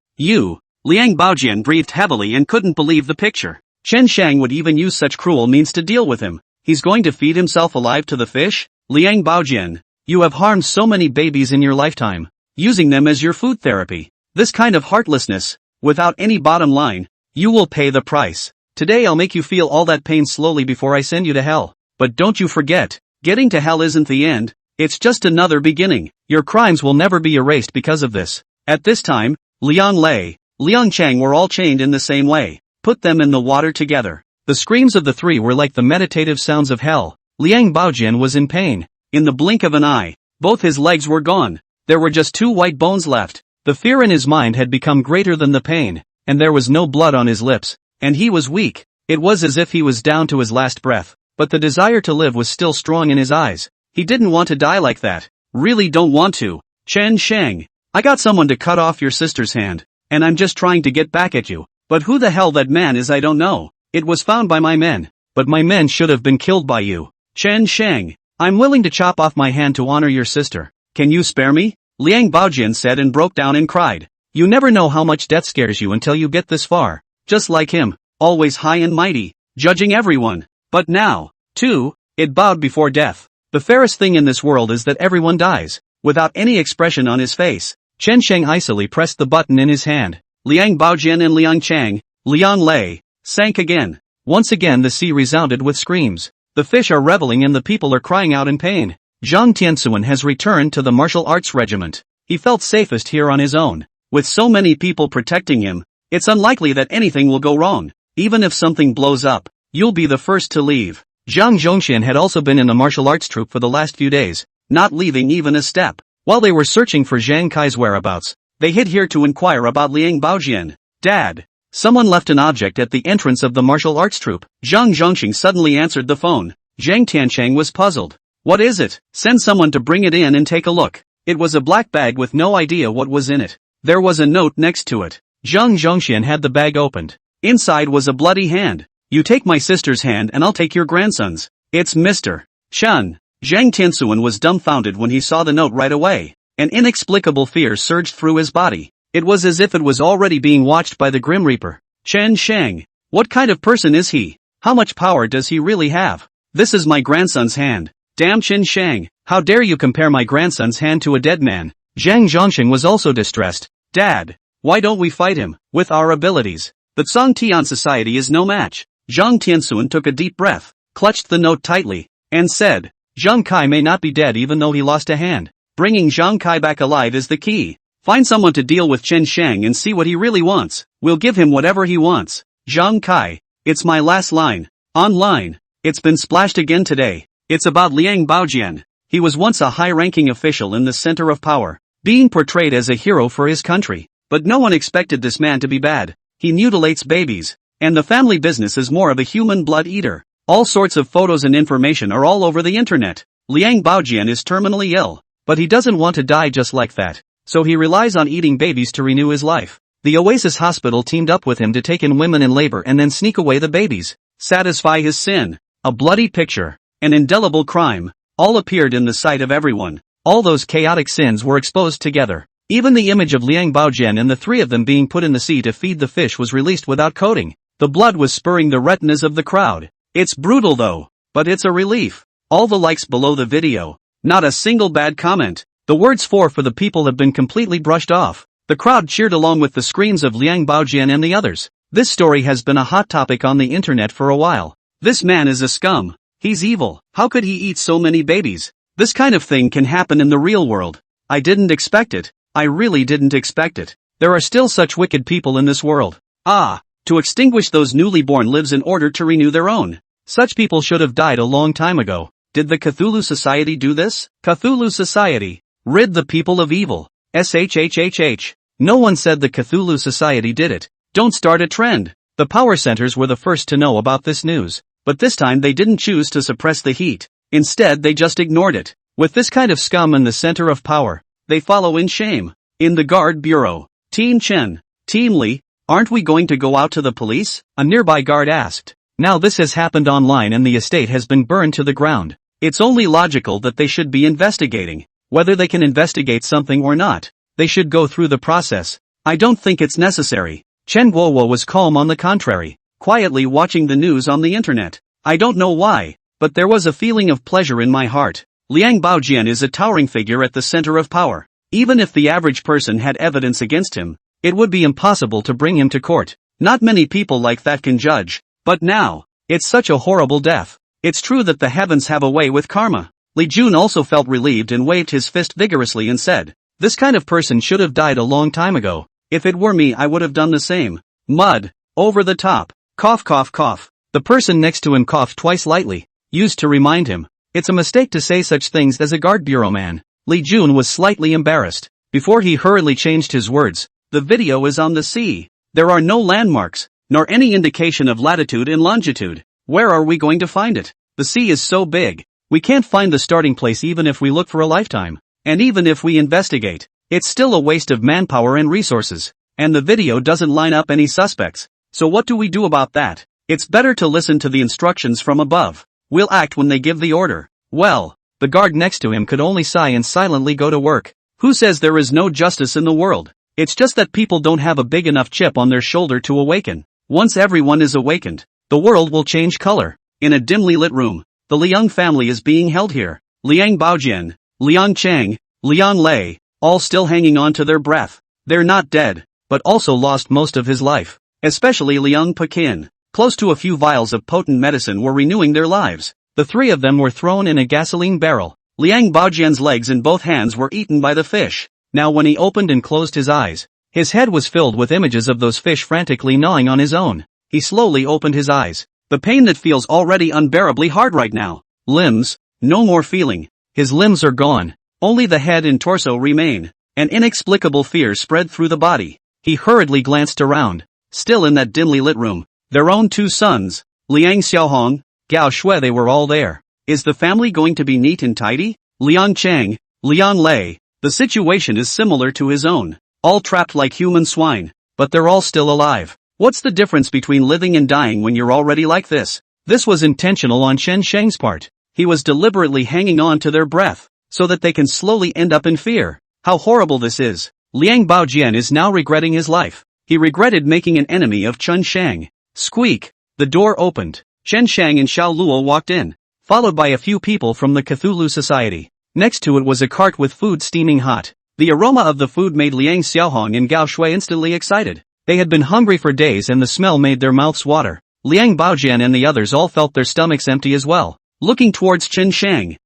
Liang Baojian breathed heavily and couldn't believe the picture. Chen Shang would even use such cruel means to deal with him. He's going to feed himself alive to the fish? Liang Baojian, you have harmed so many babies in your lifetime, using them as your food therapy. This kind of heartlessness, without any bottom line, you will pay the price. Today I'll make you feel all that pain slowly before I send you to hell. But don't you forget, getting to hell isn't the end, it's just another beginning. Your crimes will never be erased because of this. At this time, Liang Lei, Liang Chang were all chained in the same way. Put them in the water together. The screams of the three were like the meditative sounds of hell. Liang Baojian was in pain. In the blink of an eye, both his legs were gone. There were just 2 white bones left. The fear in his mind had become greater than the pain, and there was no blood on his lips, and he was weak. It was as if he was down to his last breath, but the desire to live was still strong in his eyes. He didn't want to die like that. Really don't want to. Chen Shang, I got someone to cut off your sister's hand, and I'm just trying to get back at you. But who the hell that man is I don't know. It was found by my men, but my men should have been killed by you. Chen Shang, I'm willing to chop off my hand to honor your sister. Can you spare me? Liang Baojian said and broke down and cried. You never know how much death scares you until you get this far. Just like him, always high and mighty, judging everyone. But now, too, it bowed before death. The fairest thing in this world is that everyone dies, without any expression on his face. Chen Shang icily pressed the button in his hand. Liang Baojian and Liang Chang, Liang Lei, sank again. Once again the sea resounded with screams. The fish are reveling and the people are crying out in pain. Zhang Tianxuan has returned to the martial arts regiment. He felt safest here on his own. With so many people protecting him, it's unlikely that anything will go wrong. Even if something blows up, you'll be the first to leave. Zhang Zhongxian had also been in the martial arts troupe for the last few days, not leaving even a step. While they were searching for Zhang Kai's whereabouts, they hid here to inquire about Liang Baojian. Dad, someone left an object at the entrance of the martial arts troupe. Zhang Zhongxing suddenly answered the phone. Zhang Tianchang was puzzled. What is it? Send someone to bring it in and take a look. It was a black bag with no idea what was in it. There was a note next to it. Zhang Zhongxian had the bag opened. Inside was a bloody hand. You take my sister's hand and I'll take your grandson's. It's Mr. Chen. Zhang Tianxuan was dumbfounded when he saw the note right away. An inexplicable fear surged through his body. It was as if it was already being watched by the Grim Reaper. Chen Sheng. What kind of person is he? How much power does he really have? This is my grandson's hand. Damn Chen Sheng, how dare you compare my grandson's hand to a dead man? Zhang Zhongxing was also distressed. Dad, why don't we fight him, with our abilities? The Tsang Tian society is no match. Zhang Tianxun took a deep breath, clutched the note tightly, and said, Zhang Kai may not be dead even though he lost a hand. Bringing Zhang Kai back alive is the key. Find someone to deal with Chen Sheng and see what he really wants. We'll give him whatever he wants. Zhang Kai. It's my last line. Online. It's been splashed again today. It's about Liang Baojian. He was once a high-ranking official in the center of power, being portrayed as a hero for his country. But no one expected this man to be bad. He mutilates babies. And the family business is more of a human blood eater. All sorts of photos and information are all over the internet. Liang Baojian is terminally ill, but he doesn't want to die just like that. So he relies on eating babies to renew his life. The Oasis Hospital teamed up with him to take in women in labor and then sneak away the babies. Satisfy his sin. A bloody picture. An indelible crime. All appeared in the sight of everyone. All those chaotic sins were exposed together. Even the image of Liang Baojian and the three of them being put in the sea to feed the fish was released without coding. The blood was spurring the retinas of the crowd. It's brutal though, but it's a relief. All the likes below the video. Not a single bad comment. The words for the people have been completely brushed off. The crowd cheered along with the screams of Liang Baojian and the others. This story has been a hot topic on the internet for a while. This man is a scum. He's evil. How could he eat so many babies? This kind of thing can happen in the real world. I didn't expect it. I really didn't expect it. There are still such wicked people in this world. To extinguish those newly born lives in order to renew their own. Such people should have died a long time ago. Did the Cthulhu Society do this? Cthulhu Society. Rid the people of evil. SHHHH. No one said the Cthulhu Society did it. Don't start a trend. The power centers were the first to know about this news. But this time they didn't choose to suppress the heat. Instead they just ignored it. With this kind of scum in the center of power, they follow in shame. In the guard bureau. Team Chen. Team Li. Aren't we going to go out to the police? A nearby guard asked. Now this has happened online and the estate has been burned to the ground. It's only logical that they should be investigating. Whether they can investigate something or not, they should go through the process. I don't think it's necessary. Chen Guowo was calm on the contrary, quietly watching the news on the internet. I don't know why, but there was a feeling of pleasure in my heart. Liang Baojian is a towering figure at the center of power. Even if the average person had evidence against him, it would be impossible to bring him to court. Not many people like that can judge. But now, it's such a horrible death. It's true that the heavens have a way with karma. Li Jun also felt relieved and waved his fist vigorously and said, this kind of person should have died a long time ago. If it were me I would have done the same. Mud. Over the top. Cough cough cough. The person next to him coughed twice lightly, used to remind him. It's a mistake to say such things as a guard bureau man. Li Jun was slightly embarrassed. Before he hurriedly changed his words, the video is on the sea. There are no landmarks, nor any indication of latitude and longitude. Where are we going to find it? The sea is so big. We can't find the starting place even if we look for a lifetime. And even if we investigate, it's still a waste of manpower and resources. And the video doesn't line up any suspects. So what do we do about that? It's better to listen to the instructions from above. We'll act when they give the order. Well, the guard next to him could only sigh and silently go to work. Who says there is no justice in the world? It's just that people don't have a big enough chip on their shoulder to awaken. Once everyone is awakened, the world will change color. In a dimly lit room, the Liang family is being held here. Liang Baojian, Liang Cheng, Liang Lei, all still hanging on to their breath. They're not dead, but also lost most of his life. Especially Liang Pekin. Close to a few vials of potent medicine were renewing their lives. The three of them were thrown in a gasoline barrel. Liang Baojian's legs and both hands were eaten by the fish. Now when he opened and closed his eyes, his head was filled with images of those fish frantically gnawing on his own. He slowly opened his eyes. The pain that feels already unbearably hard right now. Limbs, no more feeling. His limbs are gone. Only the head and torso remain. An inexplicable fear spread through the body. He hurriedly glanced around. Still in that dimly lit room, their own two sons, Liang Xiaohong, Gao Shui, they were all there. Is the family going to be neat and tidy? Liang Cheng, Liang Lei, the situation is similar to his own. All trapped like human swine. But they're all still alive. What's the difference between living and dying when you're already like this? This was intentional on Chen Sheng's part. He was deliberately hanging on to their breath, so that they can slowly end up in fear. How horrible this is. Liang Baojian is now regretting his life. He regretted making an enemy of Chen Shang. Squeak! The door opened. Chen Shang and Xiao Luo walked in, followed by a few people from the Cthulhu Society. Next to it was a cart with food steaming hot. The aroma of the food made Liang Xiaohong and Gao Shui instantly excited. They had been hungry for days and the smell made their mouths water. Liang Baojian and the others all felt their stomachs empty as well. Looking towards Chen Shang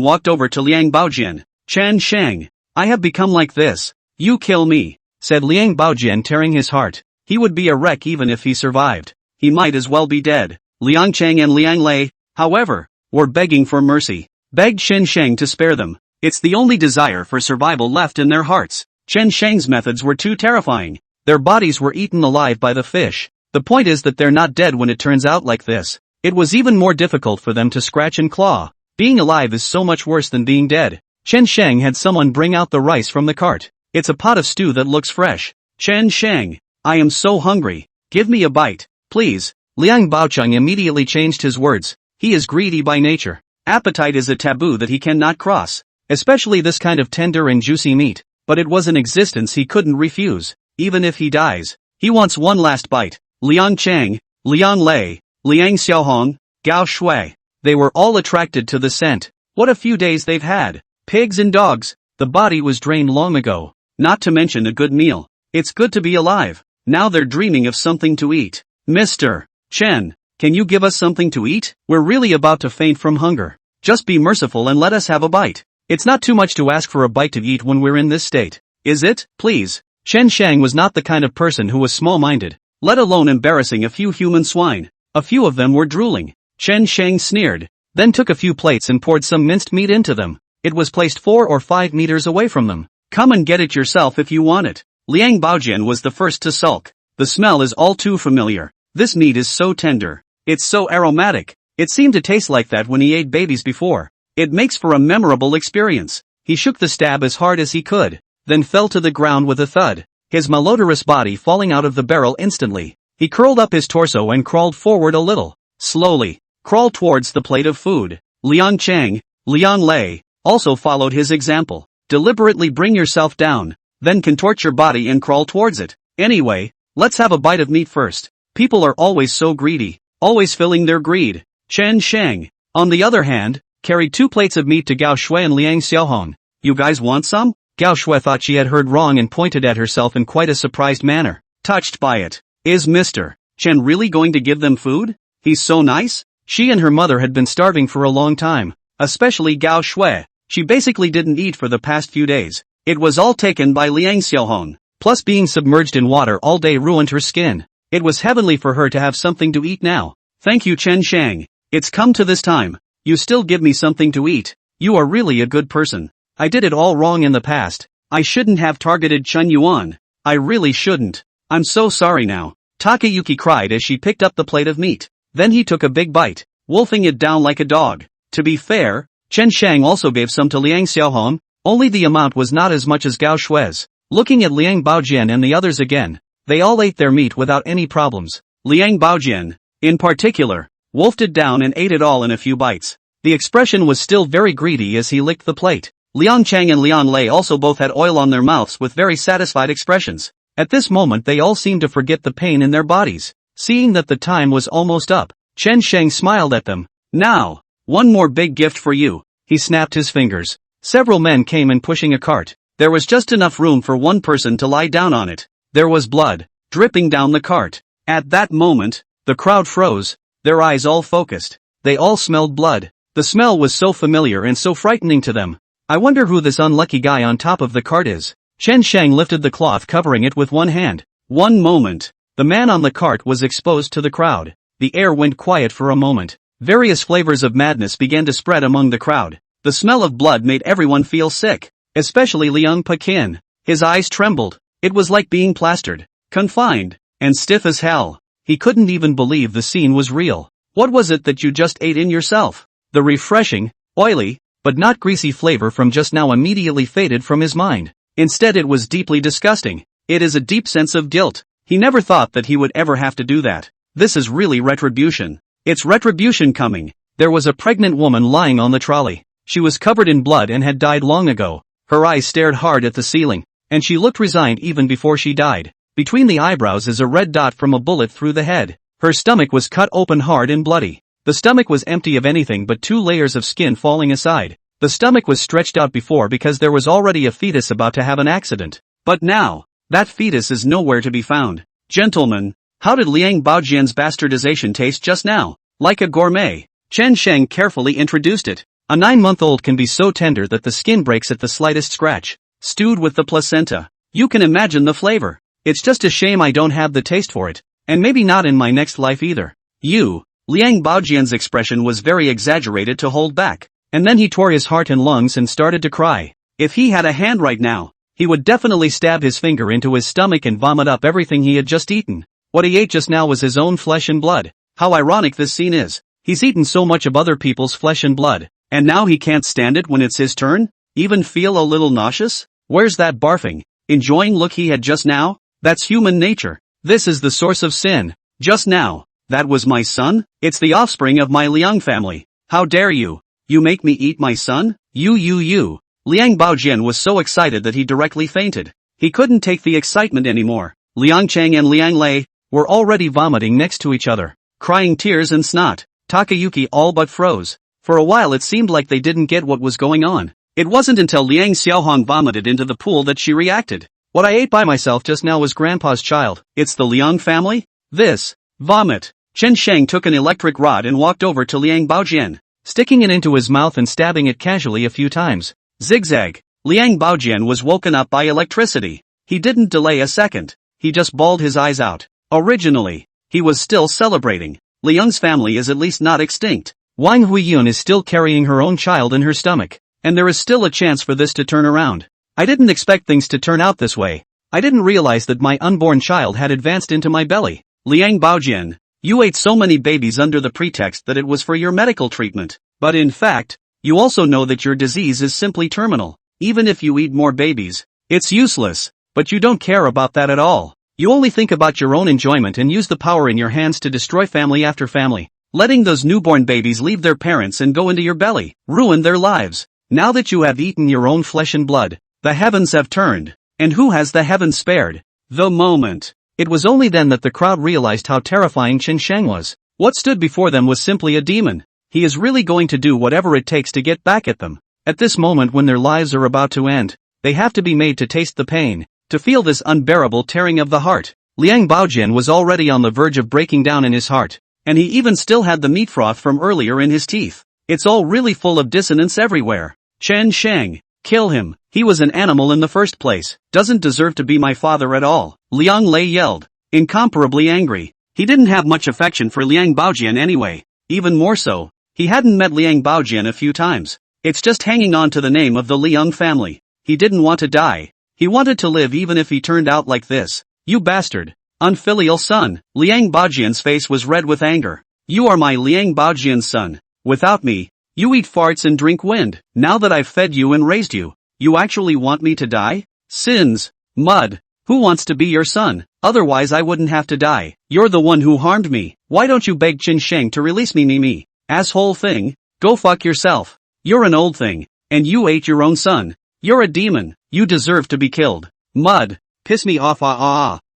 walked over to Liang Baojian. Chen Shang, I have become like this. You kill me, said Liang Baojian, tearing his heart. He would be a wreck even if he survived. He might as well be dead. Liang Cheng and Liang Lei, however, were begging for mercy. Begged Chen Shang to spare them. It's the only desire for survival left in their hearts. Chen Shang's methods were too terrifying. Their bodies were eaten alive by the fish. The point is that they're not dead when it turns out like this. It was even more difficult for them to scratch and claw. Being alive is so much worse than being dead. Chen Shang had someone bring out the rice from the cart. It's a pot of stew that looks fresh. Chen Shang, I am so hungry. Give me a bite, please. Liang Baocheng immediately changed his words. He is greedy by nature. Appetite is a taboo that he cannot cross, especially this kind of tender and juicy meat. But it was an existence he couldn't refuse. Even if he dies, he wants one last bite. Liang Cheng, Liang Lei, Liang Xiaohong, Gao Shui. They were all attracted to the scent. What a few days they've had. Pigs and dogs. The body was drained long ago. Not to mention a good meal. It's good to be alive. Now they're dreaming of something to eat. Mr. Chen, can you give us something to eat? We're really about to faint from hunger. Just be merciful and let us have a bite. It's not too much to ask for a bite to eat when we're in this state. Is it? Please. Chen Shang was not the kind of person who was small-minded, let alone embarrassing a few human swine. A few of them were drooling. Chen Shang sneered, then took a few plates and poured some minced meat into them. It was placed 4 or 5 meters away from them. Come and get it yourself if you want it. Liang Baojian was the first to sulk. The smell is all too familiar. This meat is so tender. It's so aromatic. It seemed to taste like that when he ate babies before. It makes for a memorable experience. He shook the stab as hard as he could, then fell to the ground with a thud, his malodorous body falling out of the barrel instantly. He curled up his torso and crawled forward a little. Slowly, crawled towards the plate of food. Liang Cheng, Liang Lei, also followed his example. Deliberately bring yourself down, then contort your body and crawl towards it. Anyway, let's have a bite of meat first. People are always so greedy, always filling their greed. Chen Shang, on the other hand, carried 2 plates of meat to Gao Shui and Liang Xiaohong. You guys want some? Gao Shui thought she had heard wrong and pointed at herself in quite a surprised manner. Touched by it. Is Mr. Chen really going to give them food? He's so nice? She and her mother had been starving for a long time, especially Gao Shui. She basically didn't eat for the past few days. It was all taken by Liang Xiaohong. Plus being submerged in water all day ruined her skin. It was heavenly for her to have something to eat now. Thank you Chen Shang. It's come to this time. You still give me something to eat. You are really a good person. I did it all wrong in the past. I shouldn't have targeted Chen Yuan. I really shouldn't. I'm so sorry now. Takayuki cried as she picked up the plate of meat. Then he took a big bite, wolfing it down like a dog. To be fair, Chen Shang also gave some to Liang Xiaohong, only the amount was not as much as Gao Shui's. Looking at Liang Baojian and the others again, they all ate their meat without any problems. Liang Baojian, in particular, wolfed it down and ate it all in a few bites. The expression was still very greedy as he licked the plate. Liang Cheng and Liang Lei also both had oil on their mouths with very satisfied expressions. At this moment they all seemed to forget the pain in their bodies. Seeing that the time was almost up, Chen Sheng smiled at them. Now, one more big gift for you. He snapped his fingers. Several men came in pushing a cart. There was just enough room for one person to lie down on it. There was blood dripping down the cart. At that moment, the crowd froze, their eyes all focused. They all smelled blood. The smell was so familiar and so frightening to them. I wonder who this unlucky guy on top of the cart is. Chen Shang lifted the cloth covering it with one hand. One moment. The man on the cart was exposed to the crowd. The air went quiet for a moment. Various flavors of madness began to spread among the crowd. The smell of blood made everyone feel sick, especially Liang Pekin. His eyes trembled. It was like being plastered, confined, and stiff as hell. He couldn't even believe the scene was real. What was it that you just ate in yourself? The refreshing, oily, but not greasy flavor from just now immediately faded from his mind. Instead it was deeply disgusting. It is a deep sense of guilt. He never thought that he would ever have to do that. This is really retribution. It's retribution coming. There was a pregnant woman lying on the trolley. She was covered in blood and had died long ago. Her eyes stared hard at the ceiling, and she looked resigned even before she died. Between the eyebrows is a red dot from a bullet through the head. Her stomach was cut open hard and bloody. The stomach was empty of anything but 2 layers of skin falling aside. The stomach was stretched out before because there was already a fetus about to have an accident. But now, that fetus is nowhere to be found. Gentlemen, how did Liang Baojian's bastardization taste just now? Like a gourmet. Chen Sheng carefully introduced it. A 9-month-old can be so tender that the skin breaks at the slightest scratch. Stewed with the placenta. You can imagine the flavor. It's just a shame I don't have the taste for it. And maybe not in my next life either. Liang Baojian's expression was very exaggerated to hold back. And then he tore his heart and lungs and started to cry. If he had a hand right now, he would definitely stab his finger into his stomach and vomit up everything he had just eaten. What he ate just now was his own flesh and blood. How ironic this scene is. He's eaten so much of other people's flesh and blood, and now he can't stand it when it's his turn? Even feel a little nauseous? Where's that barfing, enjoying look he had just now? That's human nature. This is the source of sin. Just now, that was my son? It's the offspring of my Liang family. How dare you? You make me eat my son? You. Liang Baojian was so excited that he directly fainted. He couldn't take the excitement anymore. Liang Cheng and Liang Lei were already vomiting next to each other, crying tears and snot. Takayuki all but froze. For a while it seemed like they didn't get what was going on. It wasn't until Liang Xiaohong vomited into the pool that she reacted. What I ate by myself just now was Grandpa's child. It's the Liang family? This. Vomit. Chen Sheng took an electric rod and walked over to Liang Baojian, sticking it into his mouth and stabbing it casually a few times. Zigzag. Liang Baojian was woken up by electricity. He didn't delay a second. He just bawled his eyes out. Originally, he was still celebrating. Liang's family is at least not extinct. Wang Huiyun is still carrying her own child in her stomach. And there is still a chance for this to turn around. I didn't expect things to turn out this way. I didn't realize that my unborn child had advanced into my belly. Liang Baojian, you ate so many babies under the pretext that it was for your medical treatment. But in fact, you also know that your disease is simply terminal. Even if you eat more babies, it's useless. But you don't care about that at all. You only think about your own enjoyment and use the power in your hands to destroy family after family. Letting those newborn babies leave their parents and go into your belly, ruin their lives. Now that you have eaten your own flesh and blood, the heavens have turned. And who has the heavens spared? The moment. It was only then that the crowd realized how terrifying Chen Sheng was. What stood before them was simply a demon. He is really going to do whatever it takes to get back at them. At this moment when their lives are about to end, they have to be made to taste the pain, to feel this unbearable tearing of the heart. Liang Baojian was already on the verge of breaking down in his heart, and he even still had the meat froth from earlier in his teeth. It's all really full of dissonance everywhere. Chen Sheng, kill him. He was an animal in the first place. Doesn't deserve to be my father at all. Liang Lei yelled, incomparably angry. He didn't have much affection for Liang Baojian anyway. Even more so, he hadn't met Liang Baojian a few times. It's just hanging on to the name of the Liang family. He didn't want to die. He wanted to live even if he turned out like this. You bastard. Unfilial son. Liang Baojian's face was red with anger. You are my Liang Baojian's son. Without me, you eat farts and drink wind. Now that I've fed you and raised you, you actually want me to die? Sins. Mud. Who wants to be your son? Otherwise I wouldn't have to die. You're the one who harmed me. Why don't you beg Chen Sheng to release me? Asshole thing. Go fuck yourself. You're an old thing. And you ate your own son. You're a demon. You deserve to be killed. Mud. Piss me off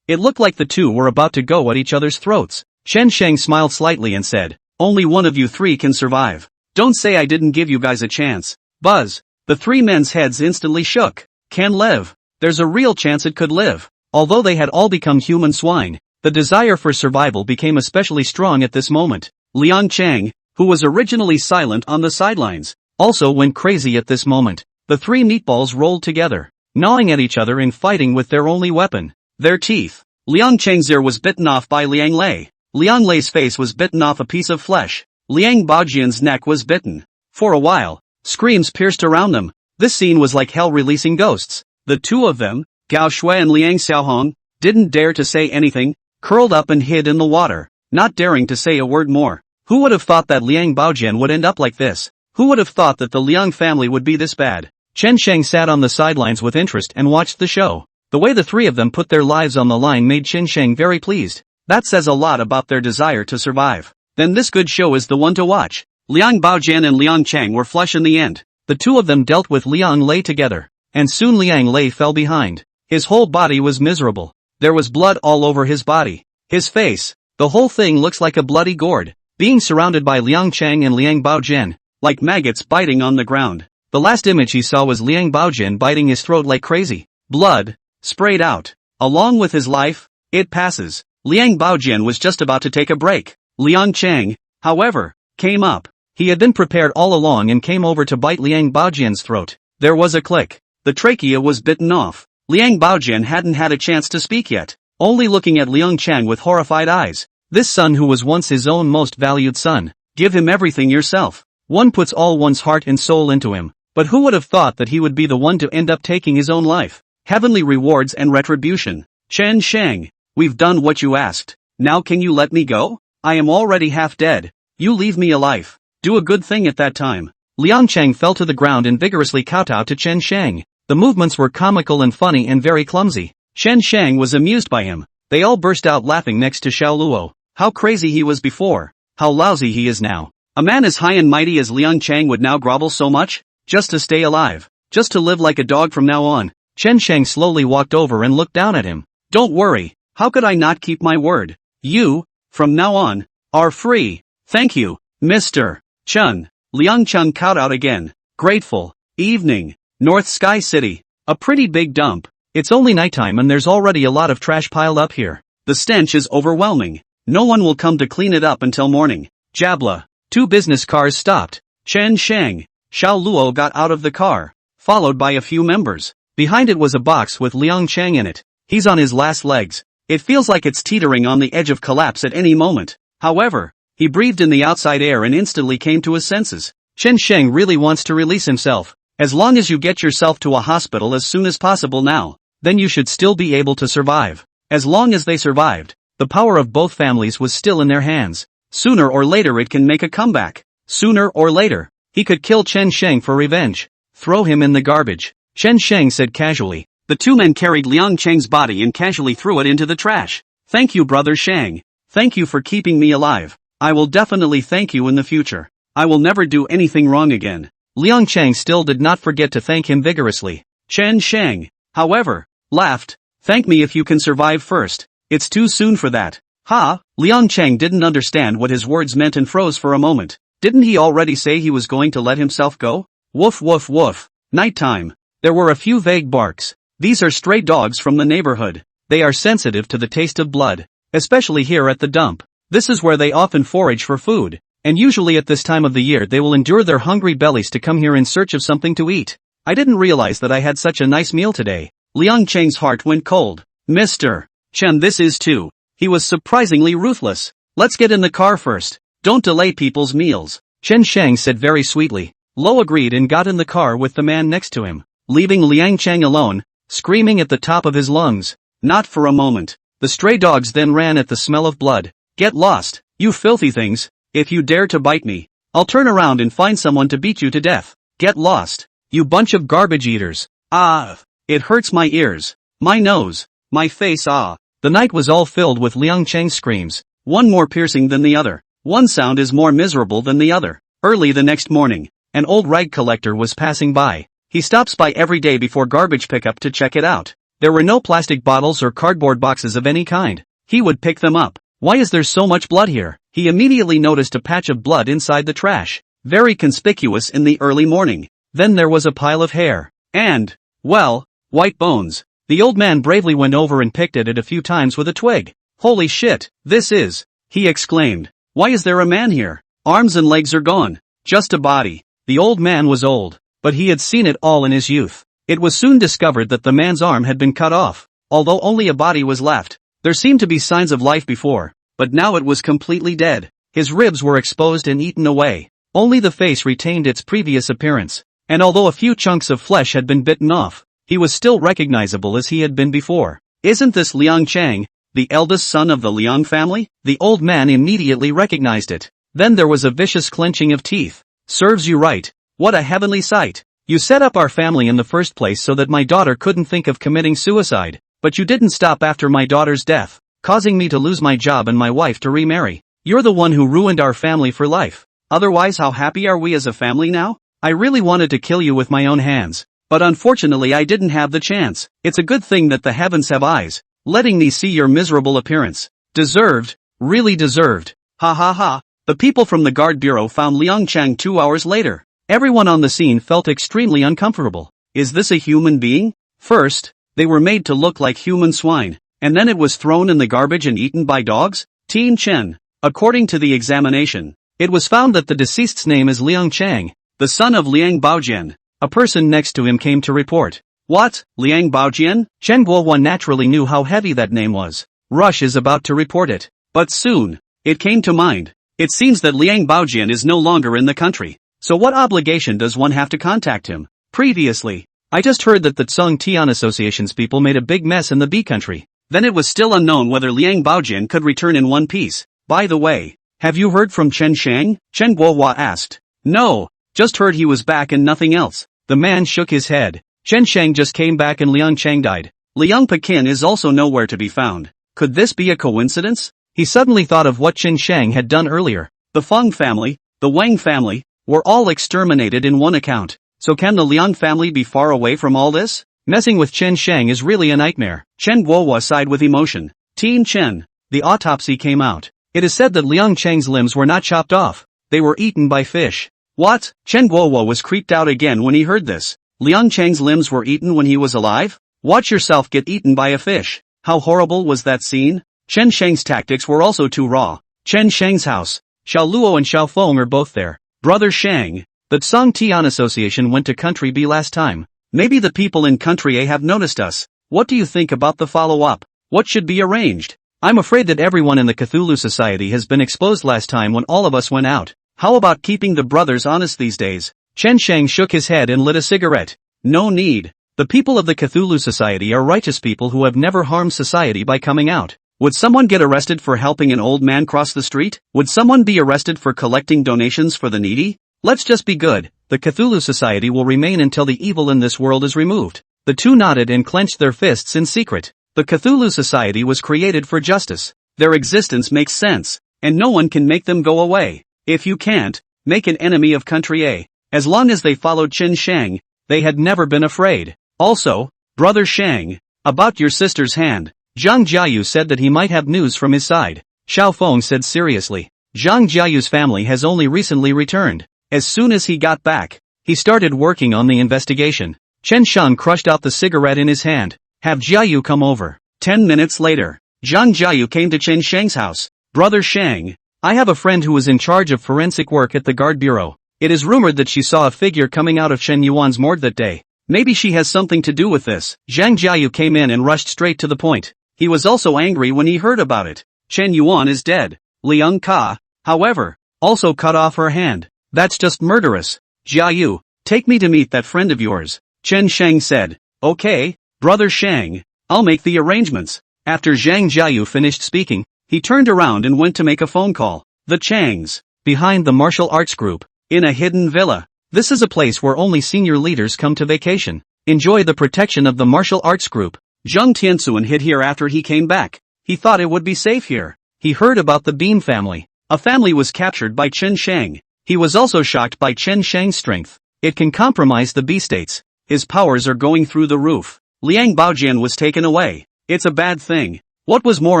It looked like the two were about to go at each other's throats. Chen Sheng smiled slightly and said, only one of you three can survive. Don't say I didn't give you guys a chance. Buzz. The 3 men's heads instantly shook. Can live. There's a real chance it could live. Although they had all become human swine, the desire for survival became especially strong at this moment. Liang Cheng, who was originally silent on the sidelines, also went crazy at this moment. The 3 meatballs rolled together, gnawing at each other and fighting with their only weapon, their teeth. Liang Cheng's ear was bitten off by Liang Lei. Liang Lei's face was bitten off a piece of flesh. Liang Baojian's neck was bitten. For a while, screams pierced around them. This scene was like hell releasing ghosts. The 2 of them, Gao Shui and Liang Xiaohong, didn't dare to say anything, curled up and hid in the water, not daring to say a word more. Who would have thought that Liang Baojian would end up like this? Who would have thought that the Liang family would be this bad? Chen Sheng sat on the sidelines with interest and watched the show. The way the 3 of them put their lives on the line made Chen Sheng very pleased. That says a lot about their desire to survive. Then this good show is the one to watch. Liang Baojian and Liang Cheng were flush in the end. The 2 of them dealt with Liang Lei together. And soon Liang Lei fell behind. His whole body was miserable. There was blood all over his body. His face. The whole thing looks like a bloody gourd, being surrounded by Liang Chang and Liang Baojian, like maggots biting on the ground. The last image he saw was Liang Baojian biting his throat like crazy. Blood sprayed out. Along with his life, it passes. Liang Baojian was just about to take a break. Liang Chang, however, came up. He had been prepared all along and came over to bite Liang Baojian's throat. There was a click. The trachea was bitten off. Liang Baojian hadn't had a chance to speak yet, only looking at Liang Chang with horrified eyes. This son who was once his own most valued son. Give him everything yourself. One puts all one's heart and soul into him. But who would have thought that he would be the one to end up taking his own life? Heavenly rewards and retribution. Chen Shang, we've done what you asked. Now can you let me go? I am already half dead. You leave me alive. Do a good thing at that time. Liang Chang fell to the ground and vigorously kowtowed to Chen Shang. The movements were comical and funny and very clumsy. Chen Shang was amused by him. They all burst out laughing next to Xiao Luo. How crazy he was before. How lousy he is now. A man as high and mighty as Liang Chang would now grovel so much? Just to stay alive. Just to live like a dog from now on. Chen Shang slowly walked over and looked down at him. Don't worry. How could I not keep my word? You, from now on, are free. Thank you, Mr. Chun. Liang Chun kowtowed again. Grateful. Evening. North Sky City. A pretty big dump. It's only nighttime and there's already a lot of trash piled up here. The stench is overwhelming. No one will come to clean it up until morning. Jabla. 2 business cars stopped. Chen Shang. Xiao Luo got out of the car, followed by a few members. Behind it was a box with Liang Chang in it. He's on his last legs. It feels like it's teetering on the edge of collapse at any moment. However, he breathed in the outside air and instantly came to his senses. Chen Shang really wants to release himself. As long as you get yourself to a hospital as soon as possible now, then you should still be able to survive. As long as they survived, the power of both families was still in their hands. Sooner or later it can make a comeback. Sooner or later, he could kill Chen Shang for revenge. Throw him in the garbage. Chen Shang said casually. The 2 men carried Liang Chang's body and casually threw it into the trash. Thank you, brother Shang. Thank you for keeping me alive. I will definitely thank you in the future. I will never do anything wrong again. Liang Chang still did not forget to thank him vigorously. Chen Shang, however, laughed. Thank me if you can survive first. It's too soon for that. Ha! Liang Chang didn't understand what his words meant and froze for a moment. Didn't he already say he was going to let himself go? Woof woof woof. Nighttime. There were a few vague barks. These are stray dogs from the neighborhood. They are sensitive to the taste of blood. Especially here at the dump. This is where they often forage for food. And usually at this time of the year they will endure their hungry bellies to come here in search of something to eat. I didn't realize that I had such a nice meal today. Liang Chang's heart went cold. Mr. Chen, this is too. He was surprisingly ruthless. Let's get in the car first. Don't delay people's meals. Chen Shang said very sweetly. Lo agreed and got in the car with the man next to him, leaving Liang Chang alone, screaming at the top of his lungs. Not for a moment. The stray dogs then ran at the smell of blood. Get lost, you filthy things. If you dare to bite me, I'll turn around and find someone to beat you to death. Get lost, you bunch of garbage eaters. Ah, it hurts my ears, my nose, my face. Ah. The night was all filled with Liang Chang's screams, one more piercing than the other. One sound is more miserable than the other. Early the next morning, an old rag collector was passing by. He stops by every day before garbage pickup to check it out. There were no plastic bottles or cardboard boxes of any kind. He would pick them up. Why is there so much blood here? He immediately noticed a patch of blood inside the trash. Very conspicuous in the early morning. Then there was a pile of hair. And, well, white bones. The old man bravely went over and picked at it a few times with a twig. Holy shit, this is, he exclaimed. Why is there a man here? Arms and legs are gone. Just a body. The old man was old, but he had seen it all in his youth. It was soon discovered that the man's arm had been cut off, although only a body was left. There seemed to be signs of life before, but now it was completely dead. His ribs were exposed and eaten away. Only the face retained its previous appearance, and although a few chunks of flesh had been bitten off, he was still recognizable as he had been before. Isn't this Liang Chang, the eldest son of the Liang family? The old man immediately recognized it. Then there was a vicious clenching of teeth. Serves you right. What a heavenly sight. You set up our family in the first place so that my daughter couldn't think of committing suicide. But you didn't stop after my daughter's death, causing me to lose my job and my wife to remarry. You're the one who ruined our family for life. Otherwise, how happy are we as a family now? I really wanted to kill you with my own hands, but unfortunately I didn't have the chance. It's a good thing that the heavens have eyes. letting me see your miserable appearance. Deserved, really deserved. Ha ha ha. The people from the guard bureau found Liang Chang 2 hours later. Everyone on the scene felt extremely uncomfortable. Is this a human being? First, they were made to look like human swine, and then it was thrown in the garbage and eaten by dogs? Team Chen. According to the examination, it was found that the deceased's name is Liang Chang, the son of Liang Baojian. A person next to him came to report. What? Liang Baojian? Chen Guowan naturally knew how heavy that name was. Rush is about to report it. But soon, it came to mind. It seems that Liang Baojian is no longer in the country. So what obligation does one have to contact him? Previously, I just heard that the Tsung Tian Association's people made a big mess in the B country. Then it was still unknown whether Liang Baojian could return in one piece. By the way, have you heard from Chen Shang? Chen Guohua asked. No, just heard he was back and nothing else. The man shook his head. Chen Shang just came back and Liang Chang died. Liang Pekin is also nowhere to be found. Could this be a coincidence? He suddenly thought of what Chen Shang had done earlier. The Feng family, the Wang family, were all exterminated in one account. So can the Liang family be far away from all this? Messing with Chen Shang is really a nightmare. Chen Guohua sighed with emotion. Team Chen. The autopsy came out. It is said that Liang Chang's limbs were not chopped off. They were eaten by fish. What? Chen Guohua was creeped out again when he heard this. Liang Chang's limbs were eaten when he was alive? Watch yourself get eaten by a fish. How horrible was that scene? Chen Shang's tactics were also too raw. Chen Shang's house. Xiao Luo and Xiao Feng are both there. Brother Shang. The Tsung Tian Association went to Country B last time. Maybe the people in Country A have noticed us. What do you think about the follow-up? What should be arranged? I'm afraid that everyone in the Cthulhu Society has been exposed last time when all of us went out. How about keeping the brothers honest these days? Chen Shang shook his head and lit a cigarette. No need. The people of the Cthulhu Society are righteous people who have never harmed society by coming out. Would someone get arrested for helping an old man cross the street? Would someone be arrested for collecting donations for the needy? Let's just be good. The Cthulhu Society will remain until the evil in this world is removed. The two nodded and clenched their fists in secret. The Cthulhu Society was created for justice. Their existence makes sense, and no one can make them go away. If you can't, make an enemy of Country A. As long as they followed Chen Shang, they had never been afraid. Also, Brother Shang, about your sister's hand. Zhang Jiayu said that he might have news from his side. Xiao Feng said seriously. Zhang Jiayu's family has only recently returned. As soon as he got back, he started working on the investigation. Chen Shan crushed out the cigarette in his hand. Have Jiayu come over. 10 minutes later, Zhang Jiayu came to Chen Shang's house. Brother Shang, I have a friend who is in charge of forensic work at the guard bureau. It is rumored that she saw a figure coming out of Chen Yuan's morgue that day. Maybe she has something to do with this. Zhang Jiayu came in and rushed straight to the point. He was also angry when he heard about it. Chen Yuan is dead. Liang Ka, however, also cut off her hand. That's just murderous. Jiayu, take me to meet that friend of yours. Chen Shang said. Okay, Brother Shang, I'll make the arrangements. After Zhang Jiayu finished speaking, he turned around and went to make a phone call. The Changs, behind the martial arts group, in a hidden villa. This is a place where only senior leaders come to vacation. Enjoy the protection of the martial arts group. Zhang Tianxuan hid here after he came back. He thought it would be safe here. He heard about the Beam family. A family was captured by Chen Shang. He was also shocked by Chen Shang's strength. It can compromise the B states. His powers are going through the roof. Liang Baojian was taken away. It's a bad thing. What was more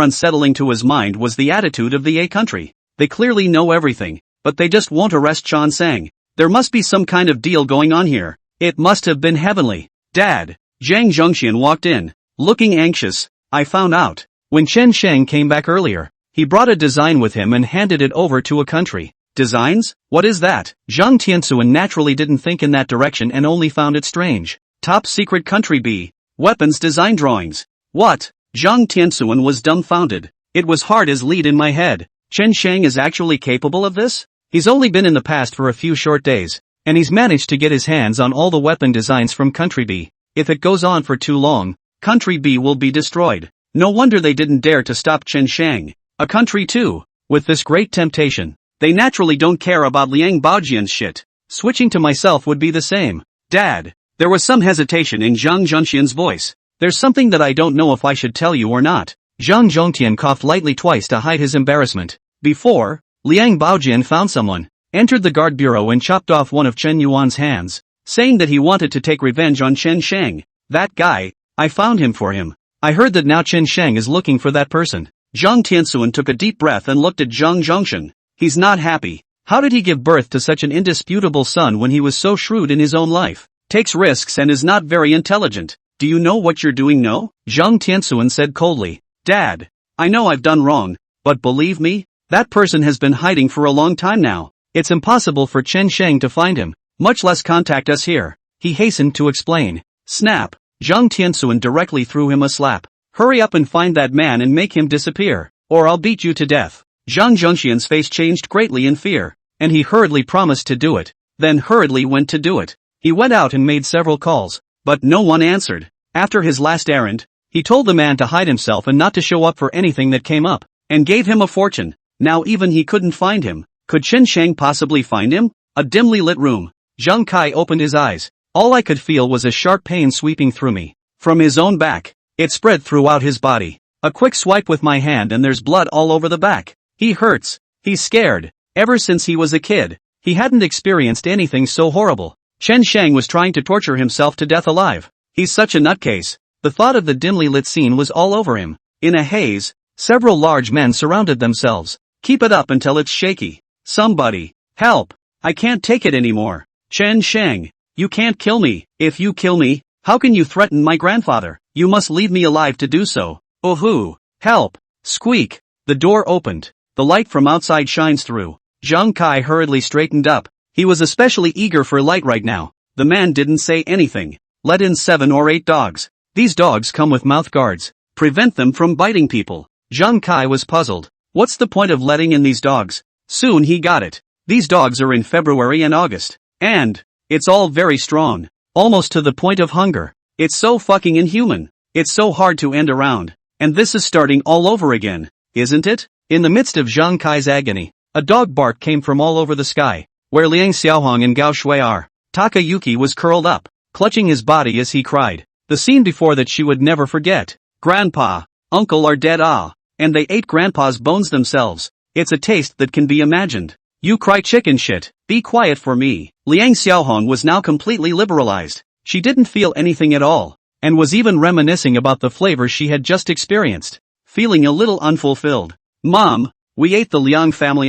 unsettling to his mind was the attitude of the A country. They clearly know everything, but they just won't arrest Chan Sang. There must be some kind of deal going on here. It must have been heavenly. Dad. Zhang Zhongxian walked in, looking anxious. I found out. When Chen Shang came back earlier, he brought a design with him and handed it over to a country. Designs? What is that? Zhang Tianxuan naturally didn't think in that direction and only found it strange. Top secret country B. Weapons design drawings. What? Zhang Tianxuan was dumbfounded. It was hard as lead in my head. Chen Shang is actually capable of this? He's only been in the past for a few short days, and he's managed to get his hands on all the weapon designs from Country B. If it goes on for too long, Country B will be destroyed. No wonder they didn't dare to stop Chen Shang. A country too, with this great temptation. They naturally don't care about Liang Baojian's shit. Switching to myself would be the same. Dad. There was some hesitation in Zhang Zhongxian's voice. There's something that I don't know if I should tell you or not. Zhang Zhongtian coughed lightly twice to hide his embarrassment. Before, Liang Baojian found someone, entered the guard bureau and chopped off one of Chen Yuan's hands, saying that he wanted to take revenge on Chen Shang. That guy, I found him for him. I heard that now Chen Sheng is looking for that person. Zhang Tianxuan took a deep breath and looked at Zhang Zhongshan. He's not happy. How did he give birth to such an indisputable son when he was so shrewd in his own life? Takes risks and is not very intelligent. Do you know what you're doing? No? Zhang Tianxuan said coldly. Dad, I know I've done wrong, but believe me, that person has been hiding for a long time now. It's impossible for Chen Sheng to find him, much less contact us here. He hastened to explain. Snap. Zhang Tianxuan directly threw him a slap. Hurry up and find that man and make him disappear, or I'll beat you to death. Zhang Zhongxian's face changed greatly in fear, and he hurriedly promised to do it, then hurriedly went to do it. He went out and made several calls, but no one answered. After his last errand, he told the man to hide himself and not to show up for anything that came up, and gave him a fortune. Now even he couldn't find him. Could Chen Sheng possibly find him? A dimly lit room. Zhang Kai opened his eyes. All I could feel was a sharp pain sweeping through me. From his own back. It spread throughout his body. A quick swipe with my hand and there's blood all over the back. He hurts. He's scared. Ever since he was a kid, he hadn't experienced anything so horrible. Chen Sheng was trying to torture himself to death alive. He's such a nutcase. The thought of the dimly lit scene was all over him. In a haze, several large men surrounded themselves. Keep it up until it's shaky. Somebody, help. I can't take it anymore. Chen Sheng, you can't kill me. If you kill me, how can you threaten my grandfather? You must leave me alive to do so. Oh-hoo, help. Squeak. The door opened. The light from outside shines through. Zhang Kai hurriedly straightened up. He was especially eager for light right now. The man didn't say anything. Let in 7 or 8 dogs. These dogs come with mouth guards. Prevent them from biting people. Zhang Kai was puzzled. What's the point of letting in these dogs? Soon he got it. These dogs are in February and August. And it's all very strong. Almost to the point of hunger. It's so fucking inhuman. It's so hard to end around. And this is starting all over again, isn't it? In the midst of Zhang Kai's agony, a dog bark came from all over the sky. Where Liang Xiaohong and Gao Shui are, Takayuki was curled up, clutching his body as he cried. The scene before that she would never forget. Grandpa, uncle are dead and they ate grandpa's bones themselves. It's a taste that can be imagined. You cry chicken shit, be quiet for me. Liang Xiaohong was now completely liberalized. She didn't feel anything at all, and was even reminiscing about the flavor she had just experienced. Feeling a little unfulfilled. Mom, we ate the Liang family.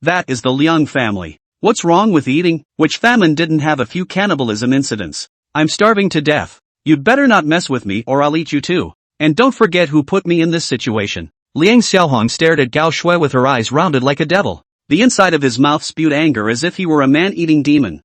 That is the Liang family. What's wrong with eating? Which famine didn't have a few cannibalism incidents? I'm starving to death. You'd better not mess with me or I'll eat you too. And don't forget who put me in this situation. Liang Xiaohong stared at Gao Shui with her eyes rounded like a devil. The inside of his mouth spewed anger as if he were a man-eating demon.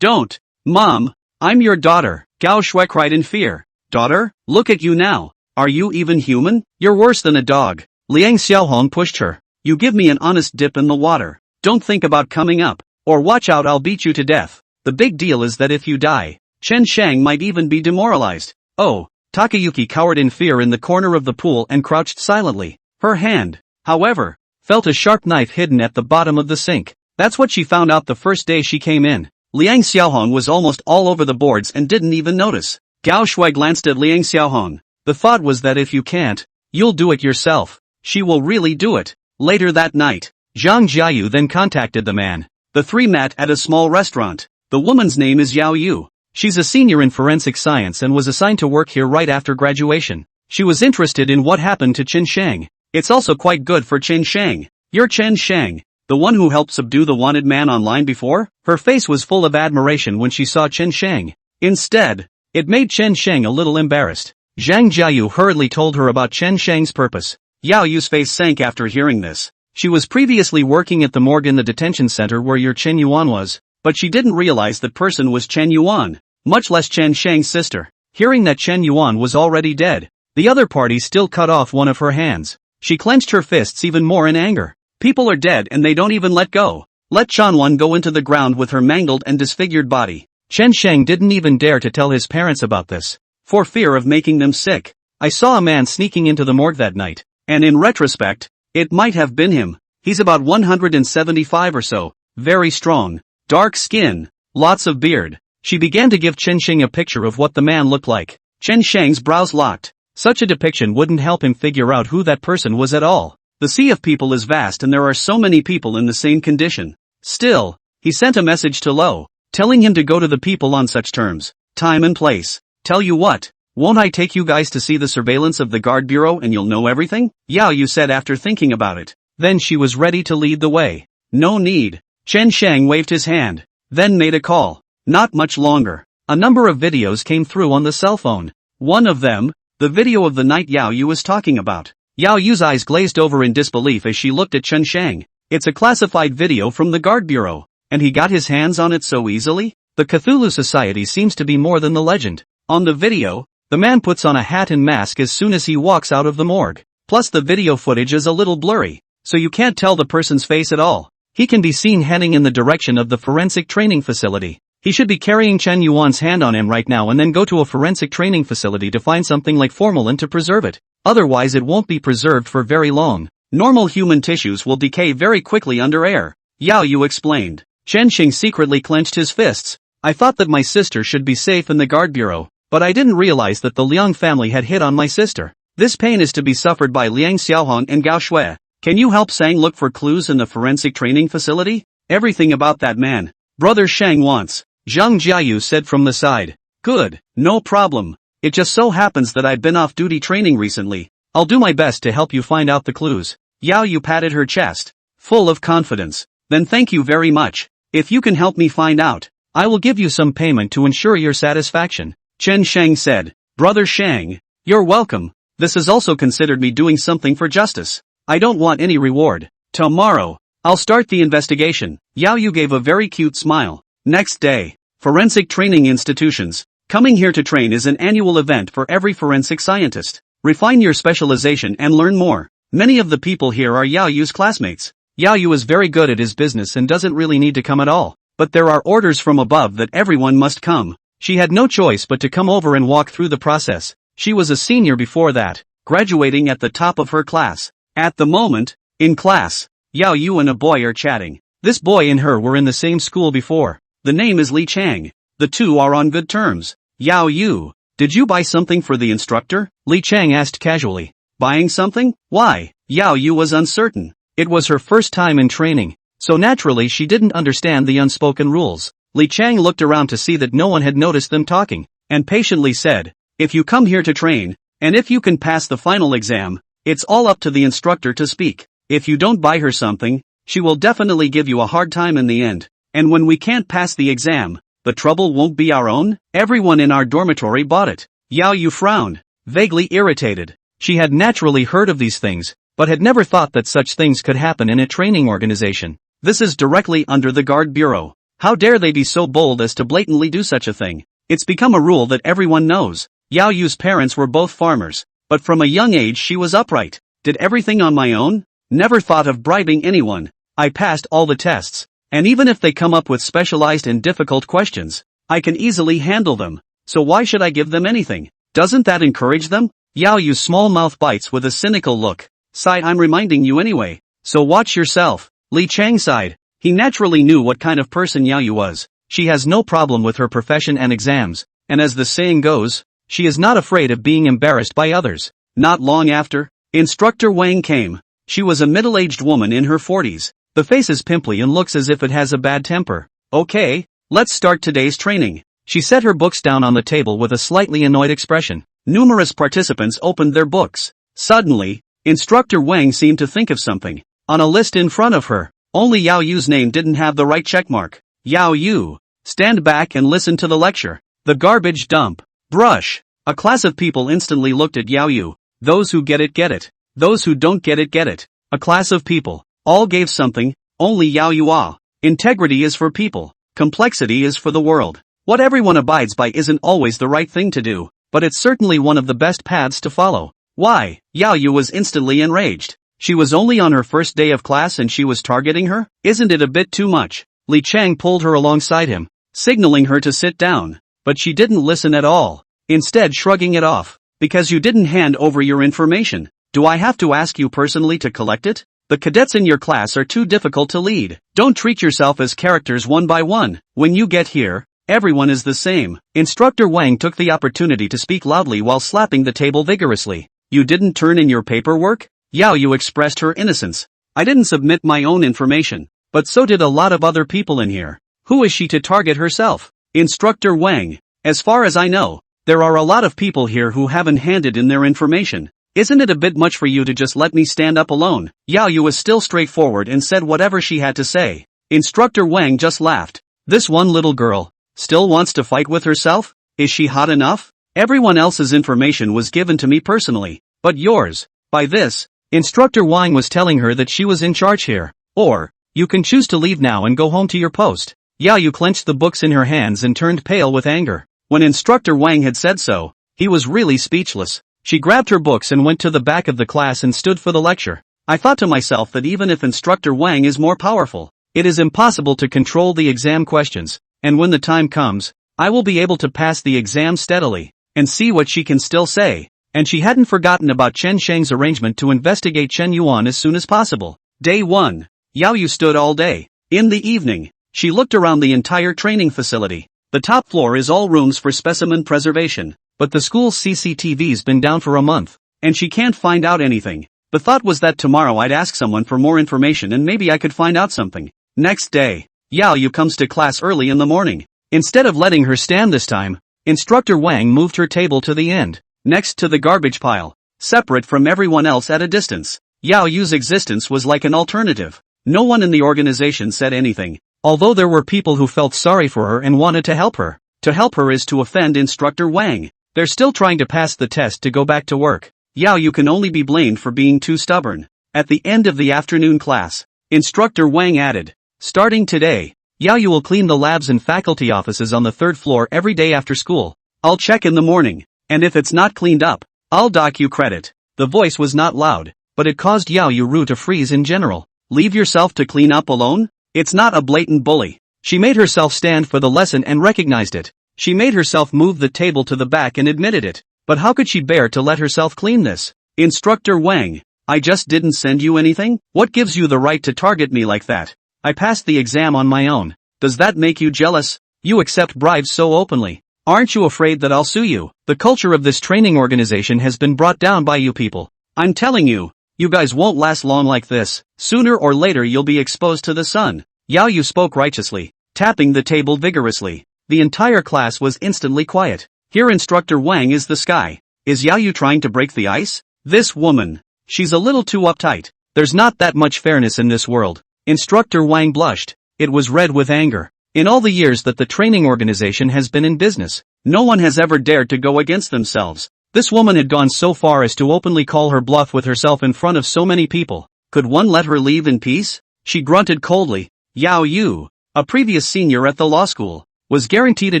Don't. Mom, I'm your daughter, Gao Shui cried in fear. Daughter, look at you now. Are you even human? You're worse than a dog. Liang Xiaohong pushed her. You give me an honest dip in the water. Don't think about coming up, or watch out, I'll beat you to death. The big deal is that if you die, Chen Sheng might even be demoralized. Oh, Takayuki cowered in fear in the corner of the pool and crouched silently. Her hand, however, felt a sharp knife hidden at the bottom of the sink. That's what she found out the first day she came in. Liang Xiaohong was almost all over the boards and didn't even notice. Gao Shui glanced at Liang Xiaohong. The thought was that if you can't, you'll do it yourself. She will really do it. Later that night, Zhang Jiayu then contacted the man. The three met at a small restaurant. The woman's name is Yao Yu. She's a senior in forensic science and was assigned to work here right after graduation. She was interested in what happened to Chen Sheng. It's also quite good for Chen Sheng. You're Chen Sheng, the one who helped subdue the wanted man online before? Her face was full of admiration when she saw Chen Sheng. Instead, it made Chen Sheng a little embarrassed. Zhang Jiayu hurriedly told her about Chen Sheng's purpose. Yao Yu's face sank after hearing this. She was previously working at the morgue in the detention center where your Chen Yuan was, but she didn't realize that person was Chen Yuan, much less Chen Sheng's sister. Hearing that Chen Yuan was already dead, the other party still cut off one of her hands. She clenched her fists even more in anger. People are dead and they don't even let go. Let Chanwan go into the ground with her mangled and disfigured body. Chen Sheng didn't even dare to tell his parents about this, for fear of making them sick. I saw a man sneaking into the morgue that night, and in retrospect, it might have been him. He's about 175 or so, very strong, dark skin, lots of beard. She began to give Chen Sheng a picture of what the man looked like. Chen Sheng's brows locked. Such a depiction wouldn't help him figure out who that person was at all. The sea of people is vast and there are so many people in the same condition. Still, he sent a message to Lo, telling him to go to the people on such terms, time and place. Tell you what, Won't I take you guys to see the surveillance of the guard bureau and you'll know everything? Yao Yu said after thinking about it. Then she was ready to lead the way. No need. Chen Shang waved his hand, then made a call. Not much longer. A number of videos came through on the cell phone. One of them, the video of the night Yao Yu was talking about. Yao Yu's eyes glazed over in disbelief as she looked at Chen Shang. It's a classified video from the guard bureau, and he got his hands on it so easily? The Cthulhu Society seems to be more than the legend. On the video, the man puts on a hat and mask as soon as he walks out of the morgue. Plus the video footage is a little blurry, so you can't tell the person's face at all. He can be seen heading in the direction of the forensic training facility. He should be carrying Chen Yuan's hand on him right now and then go to a forensic training facility to find something like formalin to preserve it. Otherwise it won't be preserved for very long. Normal human tissues will decay very quickly under air. Yao Yu explained. Chen Xing secretly clenched his fists. I thought that my sister should be safe in the guard bureau, but I didn't realize that the Liang family had hit on my sister. This pain is to be suffered by Liang Xiaohong and Gao Shui. Can you help Sang look for clues in the forensic training facility? Everything about that man. Brother Shang wants. Zhang Jiayu said from the side. Good, no problem. It just so happens that I've been off duty training recently. I'll do my best to help you find out the clues. Yao Yu patted her chest, full of confidence. Then thank you very much. If you can help me find out, I will give you some payment to ensure your satisfaction. Chen Shang said. Brother Shang, you're welcome. This has also considered me doing something for justice. I don't want any reward. Tomorrow, I'll start the investigation. Yao Yu gave a very cute smile. Next day, forensic training institutions. Coming here to train is an annual event for every forensic scientist. Refine your specialization and learn more. Many of the people here are Yao Yu's classmates. Yao Yu is very good at his business and doesn't really need to come at all. But there are orders from above that everyone must come. She had no choice but to come over and walk through the process. She was a senior before that, graduating at the top of her class. At the moment, in class, Yao Yu and a boy are chatting. This boy and her were in the same school before. The name is Li Chang. The two are on good terms. Yao Yu, did you buy something for the instructor? Li Chang asked casually. Buying something? Why? Yao Yu was uncertain. It was her first time in training, so naturally she didn't understand the unspoken rules. Li Chang looked around to see that no one had noticed them talking, and patiently said, if you come here to train, and if you can pass the final exam, it's all up to the instructor to speak. If you don't buy her something, she will definitely give you a hard time in the end. And when we can't pass the exam, the trouble won't be our own? Everyone in our dormitory bought it. Yao Yu frowned, vaguely irritated. She had naturally heard of these things, but had never thought that such things could happen in a training organization. This is directly under the guard bureau. How dare they be so bold as to blatantly do such a thing? It's become a rule that everyone knows. Yao Yu's parents were both farmers, but from a young age she was upright. Did everything on my own? Never thought of bribing anyone. I passed all the tests, and even if they come up with specialized and difficult questions, I can easily handle them. So why should I give them anything? Doesn't that encourage them? Yao Yu's small mouth bites with a cynical look. Sigh, I'm reminding you anyway. So watch yourself. Li Chang sighed. He naturally knew what kind of person Yao Yu was. She has no problem with her profession and exams, and as the saying goes, she is not afraid of being embarrassed by others. Not long after, Instructor Wang came. She was a middle-aged woman in her 40s. The face is pimply and looks as if it has a bad temper. Okay, let's start today's training. She set her books down on the table with a slightly annoyed expression. Numerous participants opened their books. Suddenly, Instructor Wang seemed to think of something. On a list in front of her, only Yao Yu's name didn't have the right checkmark. Yao Yu, stand back and listen to the lecture. The garbage dump. Brush. A class of people instantly looked at Yao Yu. Those who get it get it. Those who don't get it get it. A class of people. All gave something, only Yao Yu ah. Integrity is for people. Complexity is for the world. What everyone abides by isn't always the right thing to do, but it's certainly one of the best paths to follow. Why? Yao Yu was instantly enraged. She was only on her first day of class and she was targeting her? Isn't it a bit too much? Li Chang pulled her alongside him, signaling her to sit down, but she didn't listen at all, instead shrugging it off. Because you didn't hand over your information, do I have to ask you personally to collect it? The cadets in your class are too difficult to lead. Don't treat yourself as characters one by one. When you get here, everyone is the same. Instructor Wang took the opportunity to speak loudly while slapping the table vigorously. You didn't turn in your paperwork? Yao Yu expressed her innocence. I didn't submit my own information, but so did a lot of other people in here. Who is she to target herself? Instructor Wang, as far as I know, There are a lot of people here who haven't handed in their information. Isn't it a bit much for you to just let me stand up alone? Yao Yu was still straightforward and said whatever she had to say. Instructor Wang just laughed. This one little girl still wants to fight with herself? Is she hot enough? Everyone else's information was given to me personally, but yours. By this, Instructor Wang was telling her that she was in charge here. Or, you can choose to leave now and go home to your post. Yao Yu clenched the books in her hands and turned pale with anger. When Instructor Wang had said so, he was really speechless. She grabbed her books and went to the back of the class and stood for the lecture. I thought to myself that even if Instructor Wang is more powerful, it is impossible to control the exam questions, and when the time comes, I will be able to pass the exam steadily, and see what she can still say. And she hadn't forgotten about Chen Sheng's arrangement to investigate Chen Yuan as soon as possible. Day 1. Yao Yu stood all day. In the evening, she looked around the entire training facility. The top floor is all rooms for specimen preservation, but the school's CCTV's been down for a month, and she can't find out anything. The thought was that tomorrow I'd ask someone for more information and maybe I could find out something. Next day, Yao Yu comes to class early in the morning. Instead of letting her stand this time, Instructor Wang moved her table to the end, next to the garbage pile, separate from everyone else at a distance. Yao Yu's existence was like an alternative. No one in the organization said anything, although there were people who felt sorry for her and wanted to help her. To help her is to offend Instructor Wang. They're still trying to pass the test to go back to work. Yao Yu can only be blamed for being too stubborn. At the end of the afternoon class, Instructor Wang added, starting today, Yao Yu will clean the labs and faculty offices on the 3rd floor every day after school. I'll check in the morning, and if it's not cleaned up, I'll dock you credit. The voice was not loud, but it caused Yao Yu to freeze in general. Leave yourself to clean up alone? It's not a blatant bully. She made herself stand for the lesson and recognized it. She made herself move the table to the back and admitted it. But how could she bear to let herself clean this? Instructor Wang, I just didn't send you anything? What gives you the right to target me like that? I passed the exam on my own. Does that make you jealous? You accept bribes so openly. Aren't you afraid that I'll sue you? The culture of this training organization has been brought down by you people. I'm telling you, you guys won't last long like this. Sooner or later you'll be exposed to the sun. Yao Yu spoke righteously, tapping the table vigorously. The entire class was instantly quiet. Here Instructor Wang is the sky. Is Yao Yu trying to break the ice? This woman. She's a little too uptight. There's not that much fairness in this world. Instructor Wang blushed. It was red with anger. In all the years that the training organization has been in business, no one has ever dared to go against themselves. This woman had gone so far as to openly call her bluff with herself in front of so many people. Could one let her leave in peace? She grunted coldly. Yao Yu, a previous senior at the law school, was guaranteed a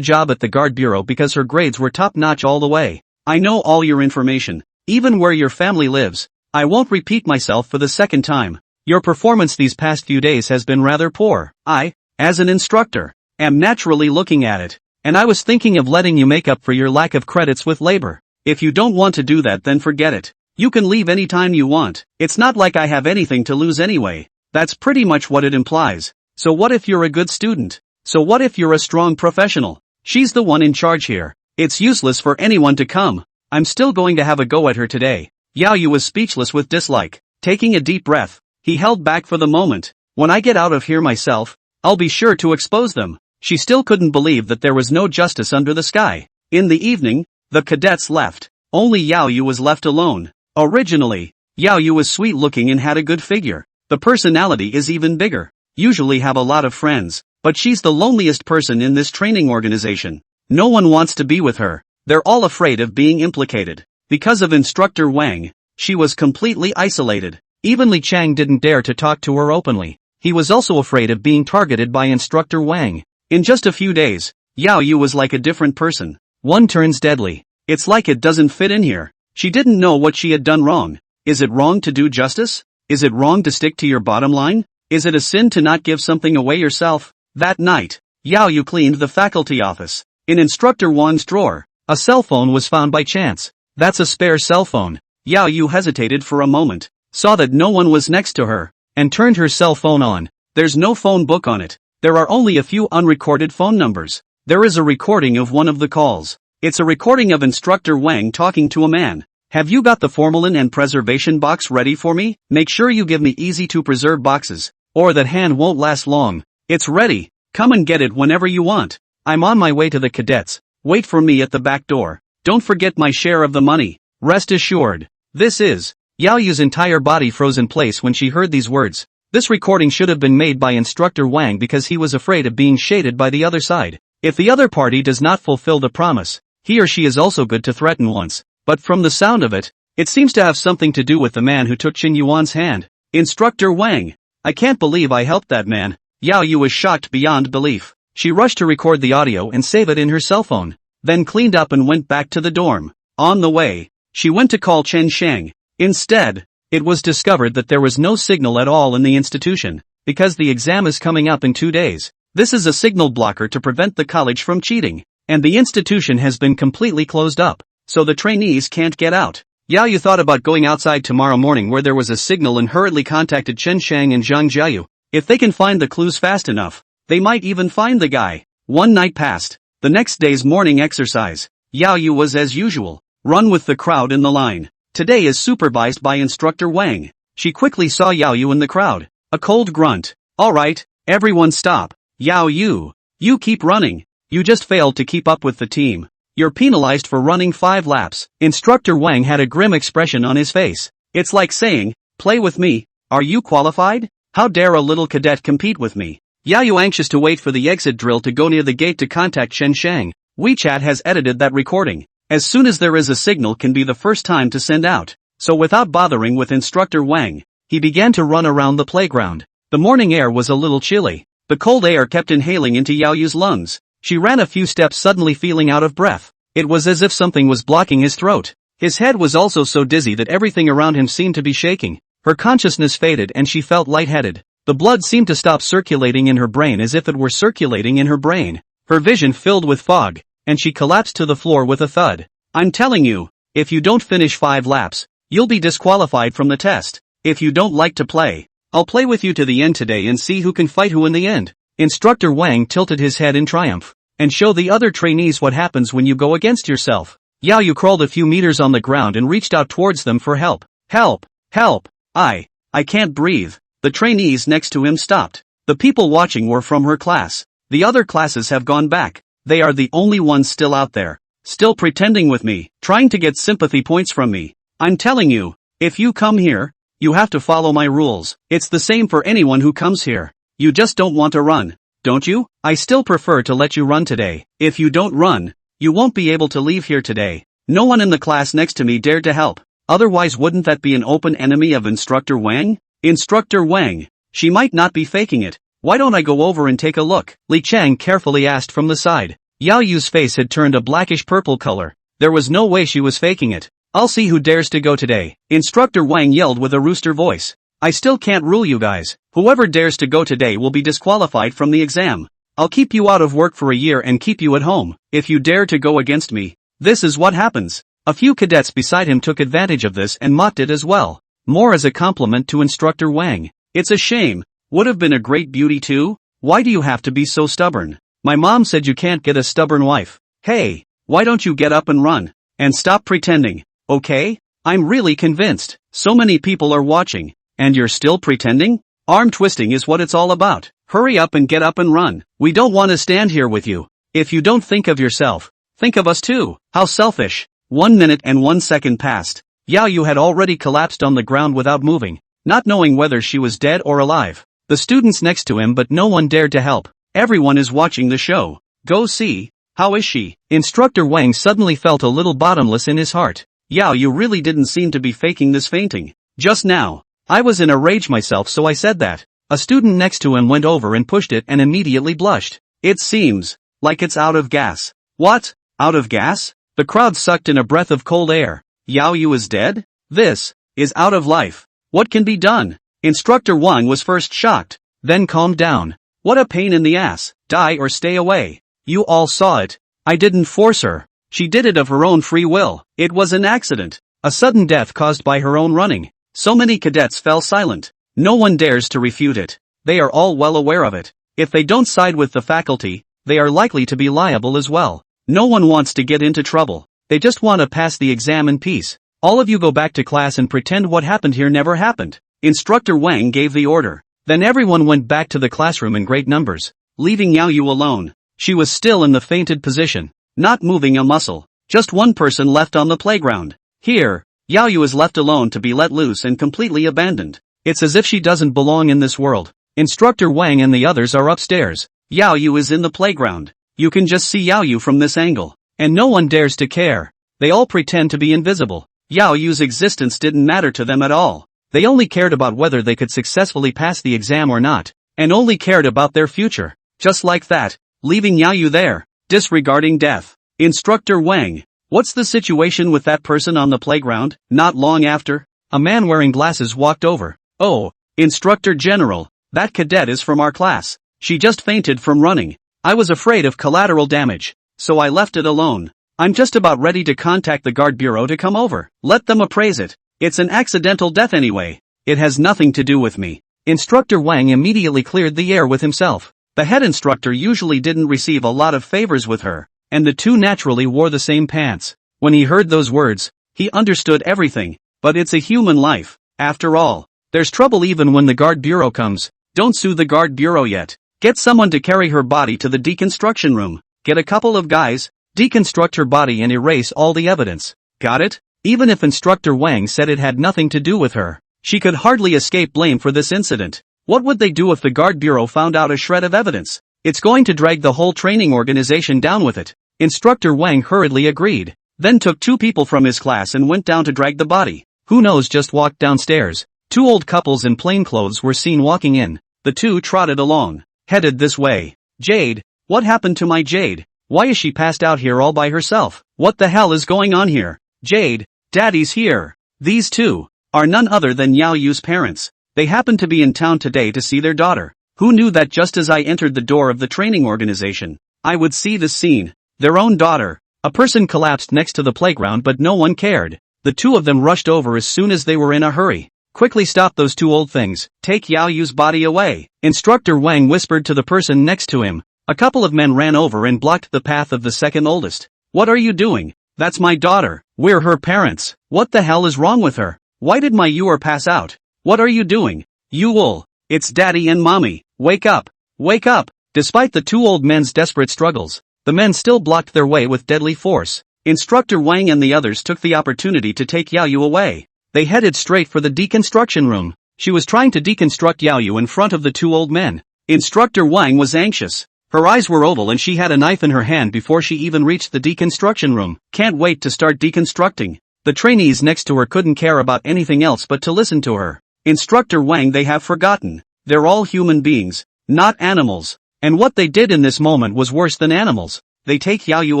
job at the guard bureau because her grades were top-notch all the way. I know all your information, even where your family lives. I won't repeat myself for the second time. Your performance these past few days has been rather poor. I, as an instructor, am naturally looking at it, and I was thinking of letting you make up for your lack of credits with labor. If you don't want to do that, then forget it. You can leave anytime you want. It's not like I have anything to lose anyway. That's pretty much what it implies. So what if you're a good student? So what if you're a strong professional? She's the one in charge here. It's useless for anyone to come. I'm still going to have a go at her today. Yao Yu was speechless with dislike. Taking a deep breath, he held back for the moment. When I get out of here myself, I'll be sure to expose them. She still couldn't believe that there was no justice under the sky. In the evening, the cadets left. Only Yao Yu was left alone. Originally, Yao Yu was sweet looking and had a good figure. The personality is even bigger. Usually have a lot of friends. But she's the loneliest person in this training organization. No one wants to be with her. They're all afraid of being implicated. Because of Instructor Wang, she was completely isolated. Even Li Chang didn't dare to talk to her openly. He was also afraid of being targeted by Instructor Wang. In just a few days, Yao Yu was like a different person. One turns deadly. It's like it doesn't fit in here. She didn't know what she had done wrong. Is it wrong to do justice? Is it wrong to stick to your bottom line? Is it a sin to not give something away yourself? That night, Yao Yu cleaned the faculty office. In Instructor Wang's drawer, a cell phone was found by chance. That's a spare cell phone. Yao Yu hesitated for a moment, saw that no one was next to her, and turned her cell phone on. There's no phone book on it. There are only a few unrecorded phone numbers. There is a recording of one of the calls. It's a recording of Instructor Wang talking to a man. Have you got the formalin and preservation box ready for me? Make sure you give me easy to preserve boxes, or that hand won't last long. It's ready. Come and get it whenever you want. I'm on my way to the cadets. Wait for me at the back door. Don't forget my share of the money. Rest assured. This is. Yao Yu's entire body froze in place when she heard these words. This recording should have been made by Instructor Wang because he was afraid of being shaded by the other side. If the other party does not fulfill the promise, he or she is also good to threaten once. But from the sound of it, it seems to have something to do with the man who took Qin Yuan's hand. Instructor Wang. I can't believe I helped that man. Yao Yu was shocked beyond belief. She rushed to record the audio and save it in her cell phone, then cleaned up and went back to the dorm. On the way, she went to call Chen Sheng. Instead, it was discovered that there was no signal at all in the institution, because the exam is coming up in 2 days. This is a signal blocker to prevent the college from cheating, and the institution has been completely closed up, so the trainees can't get out. Yao Yu thought about going outside tomorrow morning where there was a signal and hurriedly contacted Chen Sheng and Zhang Jiayu. If they can find the clues fast enough, they might even find the guy. One night passed. The next day's morning exercise. Yao Yu was as usual, run with the crowd in the line. Today is supervised by Instructor Wang. She quickly saw Yao Yu in the crowd. A cold grunt. Alright, everyone stop. Yao Yu. You keep running. You just failed to keep up with the team. You're penalized for running 5 laps. Instructor Wang had a grim expression on his face. It's like saying, play with me. Are you qualified? How dare a little cadet compete with me? Yao Yu anxious to wait for the exit drill to go near the gate to contact Chen Sheng. WeChat has edited that recording. As soon as there is a signal can be the first time to send out. So without bothering with Instructor Wang, he began to run around the playground. The morning air was a little chilly. The cold air kept inhaling into Yao Yu's lungs. She ran a few steps suddenly feeling out of breath. It was as if something was blocking his throat. His head was also so dizzy that everything around him seemed to be shaking. Her consciousness faded and she felt lightheaded. The blood seemed to stop circulating in her brain as if it were circulating in her brain. Her vision filled with fog, and she collapsed to the floor with a thud. I'm telling you, if you don't finish 5 laps, you'll be disqualified from the test. If you don't like to play, I'll play with you to the end today and see who can fight who in the end. Instructor Wang tilted his head in triumph, and show the other trainees what happens when you go against yourself. Yao Yu crawled a few meters on the ground and reached out towards them for help. Help! Help! I can't breathe. The trainees next to him stopped. The people watching were from her class. The other classes have gone back. They are the only ones still out there. Still pretending with me, trying to get sympathy points from me. I'm telling you, if you come here, you have to follow my rules. It's the same for anyone who comes here. You just don't want to run, don't you? I still prefer to let you run today. If you don't run, you won't be able to leave here today. No one in the class next to me dared to help. Otherwise wouldn't that be an open enemy of Instructor Wang? Instructor Wang. She might not be faking it. Why don't I go over and take a look? Li Chang carefully asked from the side. Yao Yu's face had turned a blackish-purple color. There was no way she was faking it. I'll see who dares to go today. Instructor Wang yelled with a rooster voice. I still can't rule you guys. Whoever dares to go today will be disqualified from the exam. I'll keep you out of work for a year and keep you at home. If you dare to go against me, this is what happens. A few cadets beside him took advantage of this and mocked it as well. More as a compliment to Instructor Wang. It's a shame. Would have been a great beauty too. Why do you have to be so stubborn? My mom said you can't get a stubborn wife. Hey, why don't you get up and run? And stop pretending, okay? I'm really convinced. So many people are watching. And you're still pretending? Arm twisting is what it's all about. Hurry up and get up and run. We don't want to stand here with you. If you don't think of yourself, think of us too. How selfish. 1 minute and 1 second passed. Yao Yu had already collapsed on the ground without moving, not knowing whether she was dead or alive. The students next to him but no one dared to help. Everyone is watching the show. Go see. How is she? Instructor Wang suddenly felt a little bottomless in his heart. Yao Yu really didn't seem to be faking this fainting. Just now, I was in a rage myself so I said that. A student next to him went over and pushed it and immediately blushed. It seems like it's out of gas. What? Out of gas? The crowd sucked in a breath of cold air. Yao Yu is dead? This is out of life. What can be done? Instructor Wang was first shocked, then calmed down. What a pain in the ass. Die or stay away. You all saw it. I didn't force her. She did it of her own free will. It was an accident. A sudden death caused by her own running. So many cadets fell silent. No one dares to refute it. They are all well aware of it. If they don't side with the faculty, they are likely to be liable as well. No one wants to get into trouble. They just want to pass the exam in peace. All of you go back to class and pretend what happened here never happened. Instructor Wang gave the order. Then everyone went back to the classroom in great numbers, leaving Yao Yu alone. She was still in the fainted position, not moving a muscle. Just one person left on the playground. Here, Yaoyu is left alone to be let loose and completely abandoned. It's as if she doesn't belong in this world. Instructor Wang and the others are upstairs. Yaoyu is in the playground. You can just see Yaoyu from this angle. And no one dares to care. They all pretend to be invisible. Yaoyu's existence didn't matter to them at all. They only cared about whether they could successfully pass the exam or not. And only cared about their future. Just like that, leaving Yaoyu there, disregarding death. Instructor Wang, what's the situation with that person on the playground? Not long after, a man wearing glasses walked over. Oh, Instructor General, that cadet is from our class. She just fainted from running. I was afraid of collateral damage, so I left it alone. I'm just about ready to contact the guard bureau to come over. Let them appraise it. It's an accidental death anyway. It has nothing to do with me. Instructor Wang immediately cleared the air with himself. The head instructor usually didn't receive a lot of favors with her, and the two naturally wore the same pants. When he heard those words, he understood everything. But it's a human life. After all, there's trouble even when the guard bureau comes. Don't sue the guard bureau yet. Get someone to carry her body to the deconstruction room. Get a couple of guys, deconstruct her body and erase all the evidence. Got it? Even if Instructor Wang said it had nothing to do with her, she could hardly escape blame for this incident. What would they do if the guard bureau found out a shred of evidence? It's going to drag the whole training organization down with it. Instructor Wang hurriedly agreed, then took two people from his class and went down to drag the body. Who knows just walked downstairs. Two old couples in plain clothes were seen walking in. The two trotted along, headed this way. Jade, what happened to my Jade? Why is she passed out here all by herself? What the hell is going on here? Jade, Daddy's here. These two are none other than Yaoyu's parents. They happened to be in town today to see their daughter. Who knew that just as I entered the door of the training organization, I would see this scene? Their own daughter. A person collapsed next to the playground but no one cared. The two of them rushed over as soon as they were in a hurry. Quickly stop those two old things. Take Yaoyu's body away. Instructor Wang whispered to the person next to him. A couple of men ran over and blocked the path of the second oldest. What are you doing? That's my daughter. We're her parents. What the hell is wrong with her? Why did my Yuer pass out? What are you doing? Yuul, it's Daddy and Mommy. Wake up. Wake up. Despite the two old men's desperate struggles, the men still blocked their way with deadly force. Instructor Wang and the others took the opportunity to take Yaoyu away. They headed straight for the deconstruction room. She was trying to deconstruct Yaoyu in front of the two old men. Instructor Wang was anxious. Her eyes were oval and she had a knife in her hand before she even reached the deconstruction room. Can't wait to start deconstructing. The trainees next to her couldn't care about anything else but to listen to her. Instructor Wang, they have forgotten. They're all human beings, not animals. And what they did in this moment was worse than animals. They take Yaoyu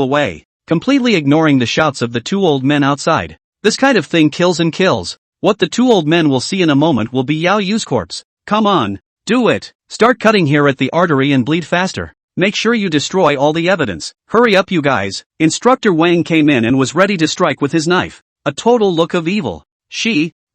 away, completely ignoring the shouts of the two old men outside. This kind of thing kills and kills. What the two old men will see in a moment will be Yaoyu's corpse. Come on, do it. Start cutting here at the artery and bleed faster. Make sure you destroy all the evidence. Hurry up you guys. Instructor Wang came in and was ready to strike with his knife. A total look of evil.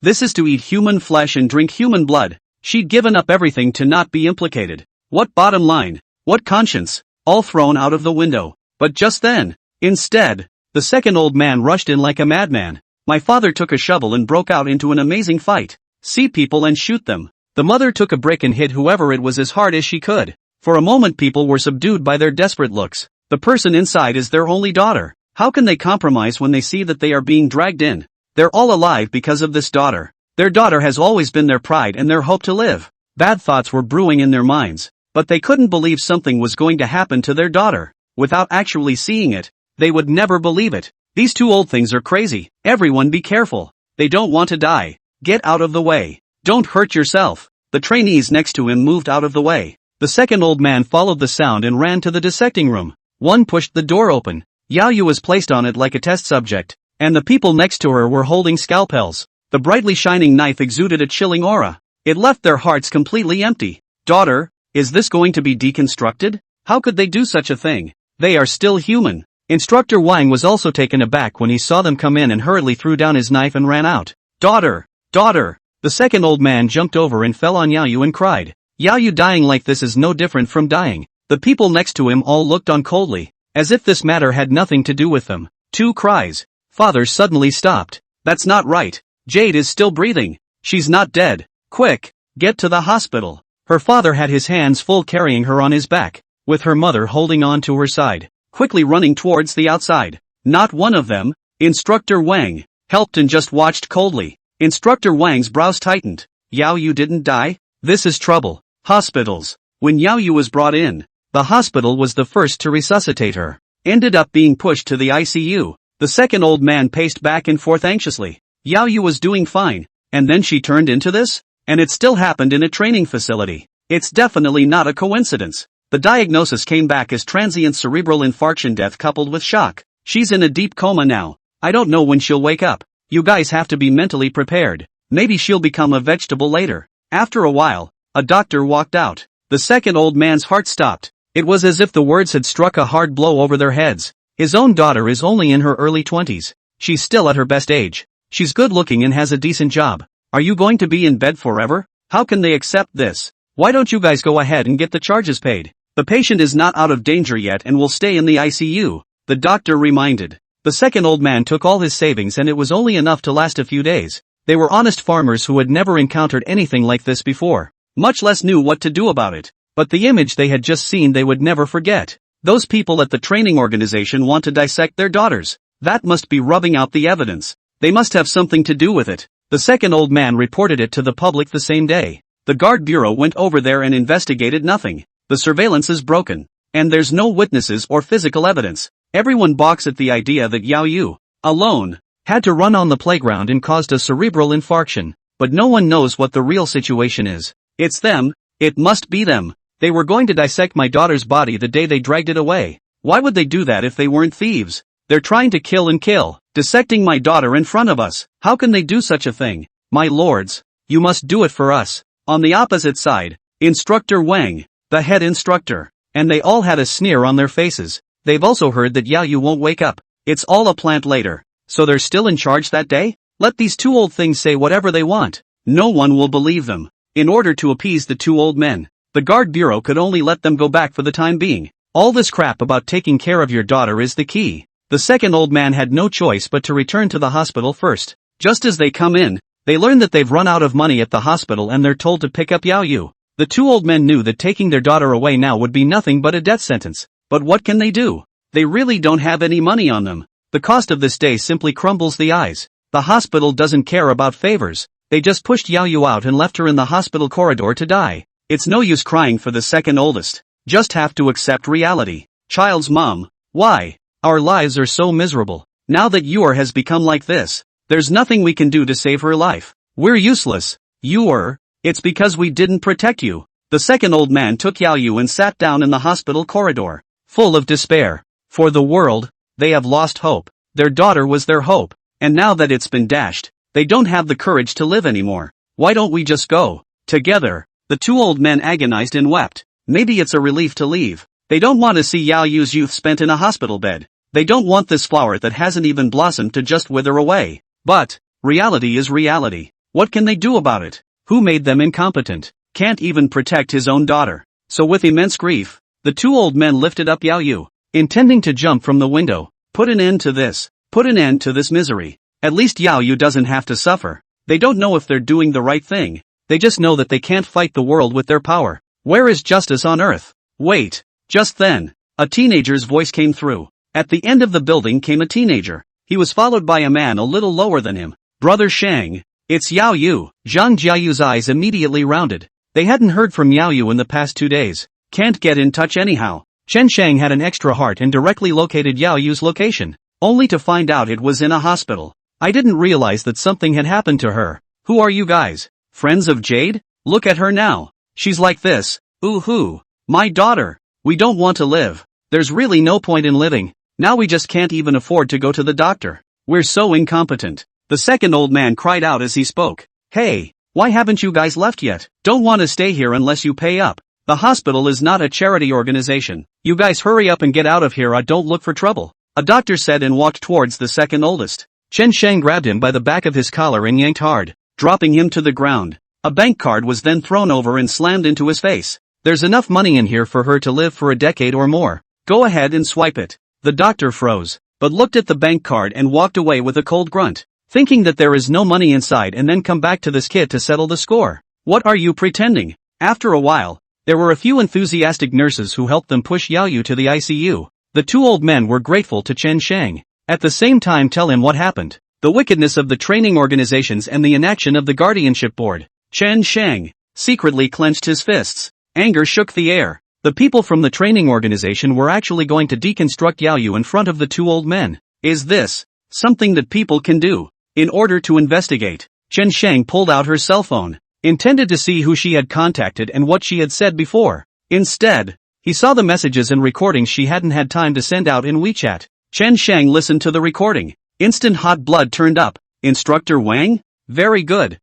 This is to eat human flesh and drink human blood. She'd given up everything to not be implicated. What bottom line? What conscience? All thrown out of the window. But just then, instead, the second old man rushed in like a madman. My father took a shovel and broke out into an amazing fight. See people and shoot them. The mother took a brick and hit whoever it was as hard as she could. For a moment people were subdued by their desperate looks. The person inside is their only daughter. How can they compromise when they see that they are being dragged in? They're all alive because of this daughter. Their daughter has always been their pride and their hope to live. Bad thoughts were brewing in their minds, but they couldn't believe something was going to happen to their daughter. Without actually seeing it, they would never believe it. These two old things are crazy. Everyone be careful. They don't want to die. Get out of the way. Don't hurt yourself. The trainees next to him moved out of the way. The second old man followed the sound and ran to the dissecting room. One pushed the door open. Yaoyu was placed on it like a test subject, and the people next to her were holding scalpels. The brightly shining knife exuded a chilling aura. It left their hearts completely empty. Daughter, is this going to be deconstructed? How could they do such a thing? They are still human. Instructor Wang was also taken aback when he saw them come in and hurriedly threw down his knife and ran out. Daughter! Daughter! The second old man jumped over and fell on Yaoyu and cried. Yaoyu dying like this is no different from dying. The people next to him all looked on coldly, as if this matter had nothing to do with them. Two cries. Father suddenly stopped. That's not right. Jade is still breathing. She's not dead. Quick, get to the hospital. Her father had his hands full carrying her on his back, with her mother holding on to her side, quickly running towards the outside. Not one of them. Instructor Wang helped and just watched coldly. Instructor Wang's brows tightened. Yao Yu didn't die? This is trouble. Hospitals. When Yao Yu was brought in, the hospital was the first to resuscitate her. Ended up being pushed to the ICU. The second old man paced back and forth anxiously. Yao Yu was doing fine, and then she turned into this? And it still happened in a training facility. It's definitely not a coincidence. The diagnosis came back as transient cerebral infarction death coupled with shock. She's in a deep coma now. I don't know when she'll wake up. You guys have to be mentally prepared. Maybe she'll become a vegetable later. After a while, a doctor walked out. The second old man's heart stopped. It was as if the words had struck a hard blow over their heads. His own daughter is only in her early 20s. She's still at her best age. She's good looking and has a decent job. Are you going to be in bed forever? How can they accept this? Why don't you guys go ahead and get the charges paid? The patient is not out of danger yet and will stay in the ICU, the doctor reminded. The second old man took all his savings and it was only enough to last a few days. They were honest farmers who had never encountered anything like this before, much less knew what to do about it. But the image they had just seen they would never forget. Those people at the training organization want to dissect their daughters. That must be rubbing out the evidence. They must have something to do with it. The second old man reported it to the public the same day. The guard bureau went over there and investigated nothing. The surveillance is broken. And there's no witnesses or physical evidence. Everyone balks at the idea that Yao Yu, alone, had to run on the playground and caused a cerebral infarction. But no one knows what the real situation is. It's them. It must be them. They were going to dissect my daughter's body the day they dragged it away. Why would they do that if they weren't thieves? They're trying to kill and kill, dissecting my daughter in front of us. How can they do such a thing? My lords, you must do it for us. On the opposite side, Instructor Wang, the head instructor, and they all had a sneer on their faces. They've also heard that Yao Yu won't wake up. It's all a plant later. So they're still in charge that day? Let these two old things say whatever they want. No one will believe them. In order to appease the two old men, the guard bureau could only let them go back for the time being. All this crap about taking care of your daughter is the key. The second old man had no choice but to return to the hospital first. Just as they come in, they learn that they've run out of money at the hospital and they're told to pick up Yao Yu. The two old men knew that taking their daughter away now would be nothing but a death sentence. But what can they do? They really don't have any money on them. The cost of this day simply crumbles the eyes. The hospital doesn't care about favors. They just pushed Yao Yu out and left her in the hospital corridor to die. It's no use crying for the second oldest. Just have to accept reality. Child's mom, why? Our lives are so miserable. Now that Yor has become like this, there's nothing we can do to save her life. We're useless. Yor, it's because we didn't protect you. The second old man took Yao Yu and sat down in the hospital corridor, full of despair. For the world, they have lost hope. Their daughter was their hope, and now that it's been dashed, they don't have the courage to live anymore. Why don't we just go together? The two old men agonized and wept. Maybe it's a relief to leave. They don't want to see Yao Yu's youth spent in a hospital bed. They don't want this flower that hasn't even blossomed to just wither away. But reality is reality. What can they do about it? Who made them incompetent? Can't even protect his own daughter. So with immense grief, the two old men lifted up Yao Yu, intending to jump from the window. Put an end to this. Put an end to this misery. At least Yao Yu doesn't have to suffer. They don't know if they're doing the right thing. They just know that they can't fight the world with their power. Where is justice on earth? Wait. Just then, a teenager's voice came through. At the end of the building came a teenager. He was followed by a man a little lower than him. Brother Shang. It's Yao Yu. Zhang Jiayu's eyes immediately rounded. They hadn't heard from Yao Yu in the past 2 days. Can't get in touch anyhow. Chen Shang had an extra heart and directly located Yao Yu's location, only to find out it was in a hospital. I didn't realize that something had happened to her. Who are you guys? Friends of Jade? Look at her now. She's like this. Ooh-hoo. My daughter. We don't want to live. There's really no point in living. Now we just can't even afford to go to the doctor. We're so incompetent. The second old man cried out as he spoke. Hey, why haven't you guys left yet? Don't want to stay here unless you pay up. The hospital is not a charity organization. You guys hurry up and get out of here or don't look for trouble. A doctor said and walked towards the second oldest. Chen Shang grabbed him by the back of his collar and yanked hard, dropping him to the ground. A bank card was then thrown over and slammed into his face. There's enough money in here for her to live for a decade or more. Go ahead and swipe it. The doctor froze, but looked at the bank card and walked away with a cold grunt, thinking that there is no money inside and then come back to this kid to settle the score. What are you pretending? After a while, there were a few enthusiastic nurses who helped them push Yao Yu to the ICU. The two old men were grateful to Chen Shang. At the same time tell him what happened. The wickedness of the training organizations and the inaction of the guardianship board. Chen Shang secretly clenched his fists. Anger shook the air. The people from the training organization were actually going to deconstruct Yao Yu in front of the two old men. Is this something that people can do? In order to investigate, Chen Shang pulled out her cell phone, intended to see who she had contacted and what she had said before. Instead, he saw the messages and recordings she hadn't had time to send out in WeChat. Chen Shang listened to the recording. Instant hot blood turned up. Instructor Wang? Very good.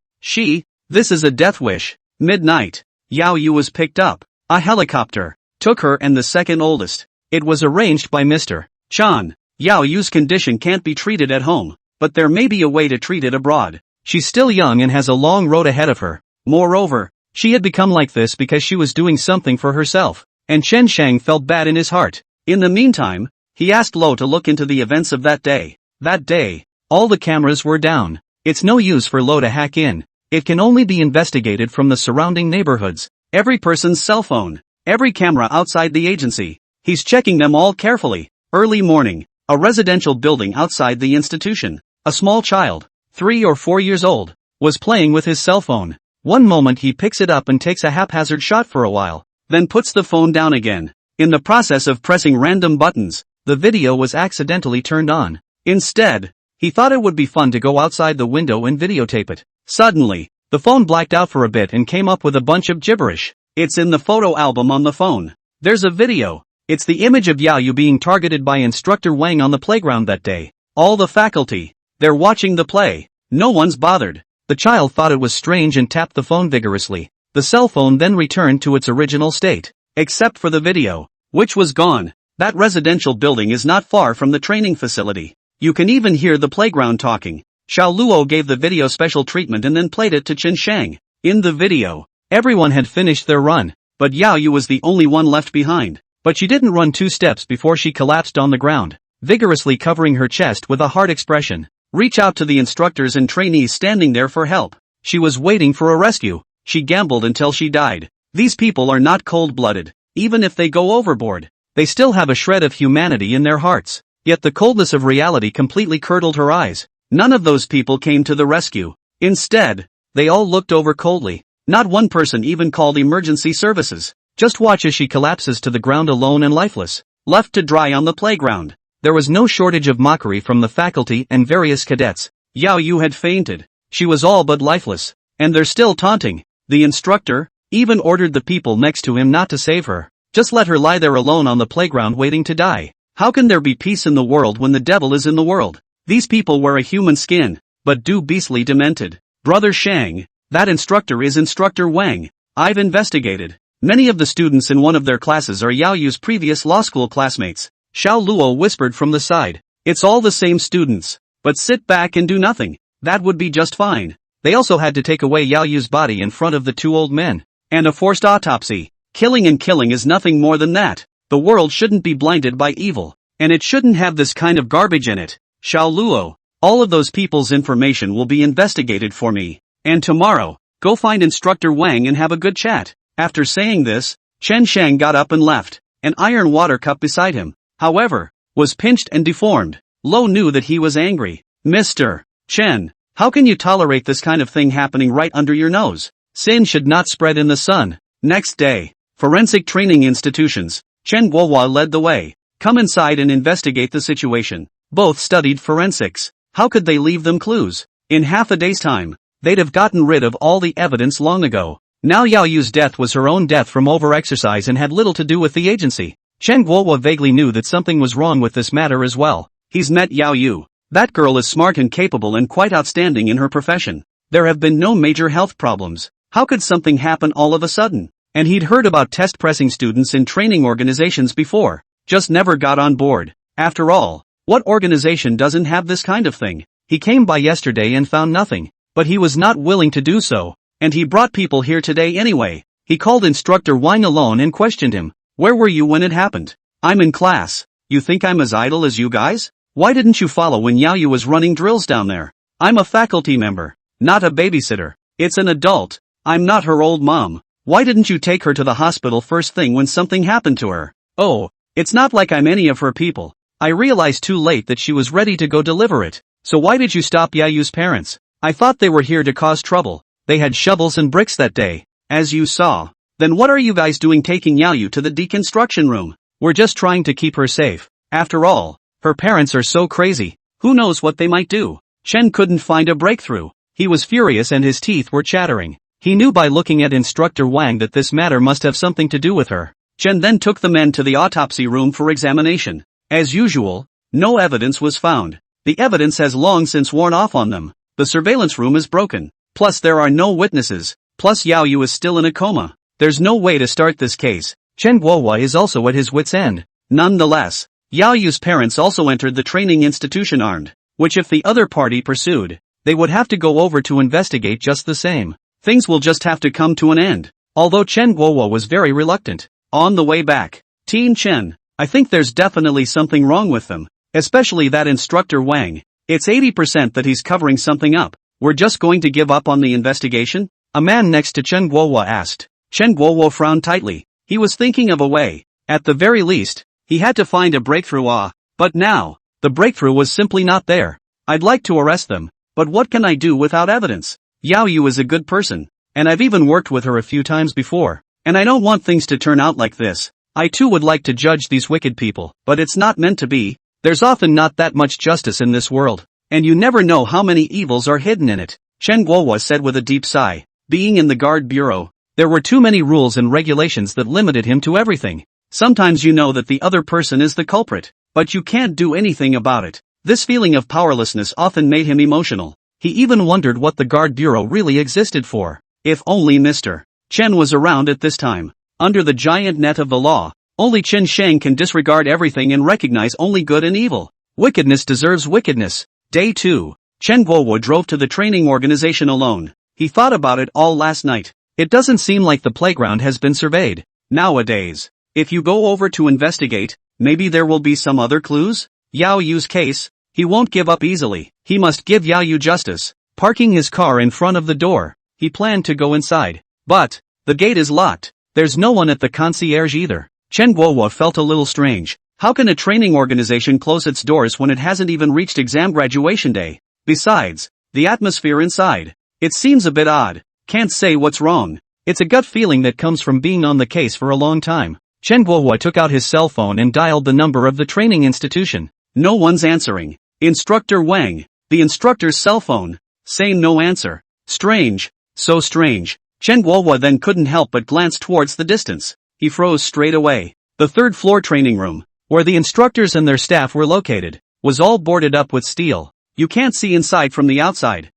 This is a death wish. Midnight. Yao Yu was picked up. A helicopter took her and the second oldest. It was arranged by Mr. Chan. Yao Yu's condition can't be treated at home, but there may be a way to treat it abroad. She's still young and has a long road ahead of her. Moreover, she had become like this because she was doing something for herself, and Chen Shang felt bad in his heart. In the meantime, he asked Lo to look into the events of that day. That day, all the cameras were down. It's no use for Lo to hack in. It can only be investigated from the surrounding neighborhoods. Every person's cell phone, every camera outside the agency. He's checking them all carefully. Early morning, a residential building outside the institution. A small child, 3 or 4 years old, was playing with his cell phone. One moment he picks it up and takes a haphazard shot for a while, then puts the phone down again. In the process of pressing random buttons, the video was accidentally turned on. Instead, he thought it would be fun to go outside the window and videotape it. Suddenly, the phone blacked out for a bit and came up with a bunch of gibberish. It's in the photo album on the phone. There's a video. It's the image of Yao Yu being targeted by Instructor Wang on the playground that day. All the faculty, they're watching the play. No one's bothered. The child thought it was strange and tapped the phone vigorously. The cell phone then returned to its original state, except for the video, which was gone. That residential building is not far from the training facility. You can even hear the playground talking. Xiao Luo gave the video special treatment and then played it to Chen Shang. In the video, everyone had finished their run, but Yao Yu was the only one left behind. But she didn't run 2 steps before she collapsed on the ground, vigorously covering her chest with a hard expression. Reach out to the instructors and trainees standing there for help. She was waiting for a rescue. She gambled until she died. These people are not cold-blooded. Even if they go overboard, they still have a shred of humanity in their hearts. Yet the coldness of reality completely curdled her eyes. None of those people came to the rescue. Instead, they all looked over coldly. Not one person even called emergency services. Just watch as she collapses to the ground alone and lifeless, left to dry on the playground. There was no shortage of mockery from the faculty and various cadets. Yao Yu had fainted. She was all but lifeless. And they're still taunting. The instructor even ordered the people next to him not to save her. Just let her lie there alone on the playground waiting to die. How can there be peace in the world when the devil is in the world? These people wear a human skin, but do beastly demented. Brother Shang, that instructor is Instructor Wang. I've investigated. Many of the students in one of their classes are Yao Yu's previous law school classmates. Xiao Luo whispered from the side. It's all the same students. But sit back and do nothing. That would be just fine. They also had to take away Yao Yu's body in front of the 2 old men. And a forced autopsy. Killing is nothing more than that. The world shouldn't be blinded by evil. And it shouldn't have this kind of garbage in it. Xiao Luo, all of those people's information will be investigated for me. And tomorrow, go find Instructor Wang and have a good chat. After saying this, Chen Shang got up and left. An iron water cup beside him, however, was pinched and deformed. Lo knew that he was angry. Mr. Chen, how can you tolerate this kind of thing happening right under your nose? Sin should not spread in the sun. Next day, forensic training institutions. Chen Guohua led the way. Come inside and investigate the situation. Both studied forensics. How could they leave them clues? In half a day's time, they'd have gotten rid of all the evidence long ago. Now Yao Yu's death was her own death from overexercise and had little to do with the agency. Chen Guohua vaguely knew that something was wrong with this matter as well. He's met Yao Yu. That girl is smart and capable and quite outstanding in her profession. There have been no major health problems. How could something happen all of a sudden? And he'd heard about test-pressing students in training organizations before. Just never got on board. After all, what organization doesn't have this kind of thing? He came by yesterday and found nothing. But he was not willing to do so. And he brought people here today anyway. He called Instructor Wang alone and questioned him. Where were you when it happened? I'm in class. You think I'm as idle as you guys? Why didn't you follow when Yao Yu was running drills down there? I'm a faculty member, not a babysitter. It's an adult. I'm not her old mom. Why didn't you take her to the hospital first thing when something happened to her? Oh, it's not like I'm any of her people. I realized too late that she was ready to go deliver it. So why did you stop Yaoyu's parents? I thought they were here to cause trouble. They had shovels and bricks that day, as you saw. Then what are you guys doing taking Yaoyu to the deconstruction room? We're just trying to keep her safe. After all, her parents are so crazy. Who knows what they might do? Chen couldn't find a breakthrough. He was furious and his teeth were chattering. He knew by looking at Instructor Wang that this matter must have something to do with her. Chen then took the men to the autopsy room for examination. As usual, no evidence was found. The evidence has long since worn off on them. The surveillance room is broken. Plus there are no witnesses. Plus Yaoyu is still in a coma. There's no way to start this case. Chen Guohua is also at his wit's end. Nonetheless, Yaoyu's parents also entered the training institution armed, which if the other party pursued, they would have to go over to investigate just the same. Things will just have to come to an end. Although Chen Guohua was very reluctant. On the way back, Team Chen, I think there's definitely something wrong with them. Especially that Instructor Wang. It's 80% that he's covering something up. We're just going to give up on the investigation? A man next to Chen Guohua asked. Chen Guohua frowned tightly. He was thinking of a way. At the very least, he had to find a breakthrough. But now, the breakthrough was simply not there. I'd like to arrest them, but what can I do without evidence? Yaoyu is a good person, and I've even worked with her a few times before, and I don't want things to turn out like this. I too would like to judge these wicked people, but it's not meant to be. There's often not that much justice in this world, and you never know how many evils are hidden in it, Chen Guohua said with a deep sigh. Being in the guard bureau, there were too many rules and regulations that limited him to everything. Sometimes you know that the other person is the culprit, but you can't do anything about it. This feeling of powerlessness often made him emotional. He even wondered what the guard bureau really existed for. If only Mr. Chen was around at this time. Under the giant net of the law, only Chen Sheng can disregard everything and recognize only good and evil. Wickedness deserves wickedness. Day 2. Chen Guohua drove to the training organization alone. He thought about it all last night. It doesn't seem like the playground has been surveyed. Nowadays, if you go over to investigate, maybe there will be some other clues? Yaoyu's case, he won't give up easily. He must give Yaoyu justice. Parking his car in front of the door, he planned to go inside. But, the gate is locked. There's no one at the concierge either. Chen Guohua felt a little strange. How can a training organization close its doors when it hasn't even reached exam graduation day? Besides, the atmosphere inside. It seems a bit odd. Can't say what's wrong. It's a gut feeling that comes from being on the case for a long time. Chen Guohua took out his cell phone and dialed the number of the training institution. No one's answering. Instructor Wang. The instructor's cell phone. Same no answer. Strange. So strange. Chen Guohua then couldn't help but glance towards the distance. He froze straight away. The third floor training room, where the instructors and their staff were located, was all boarded up with steel. You can't see inside from the outside.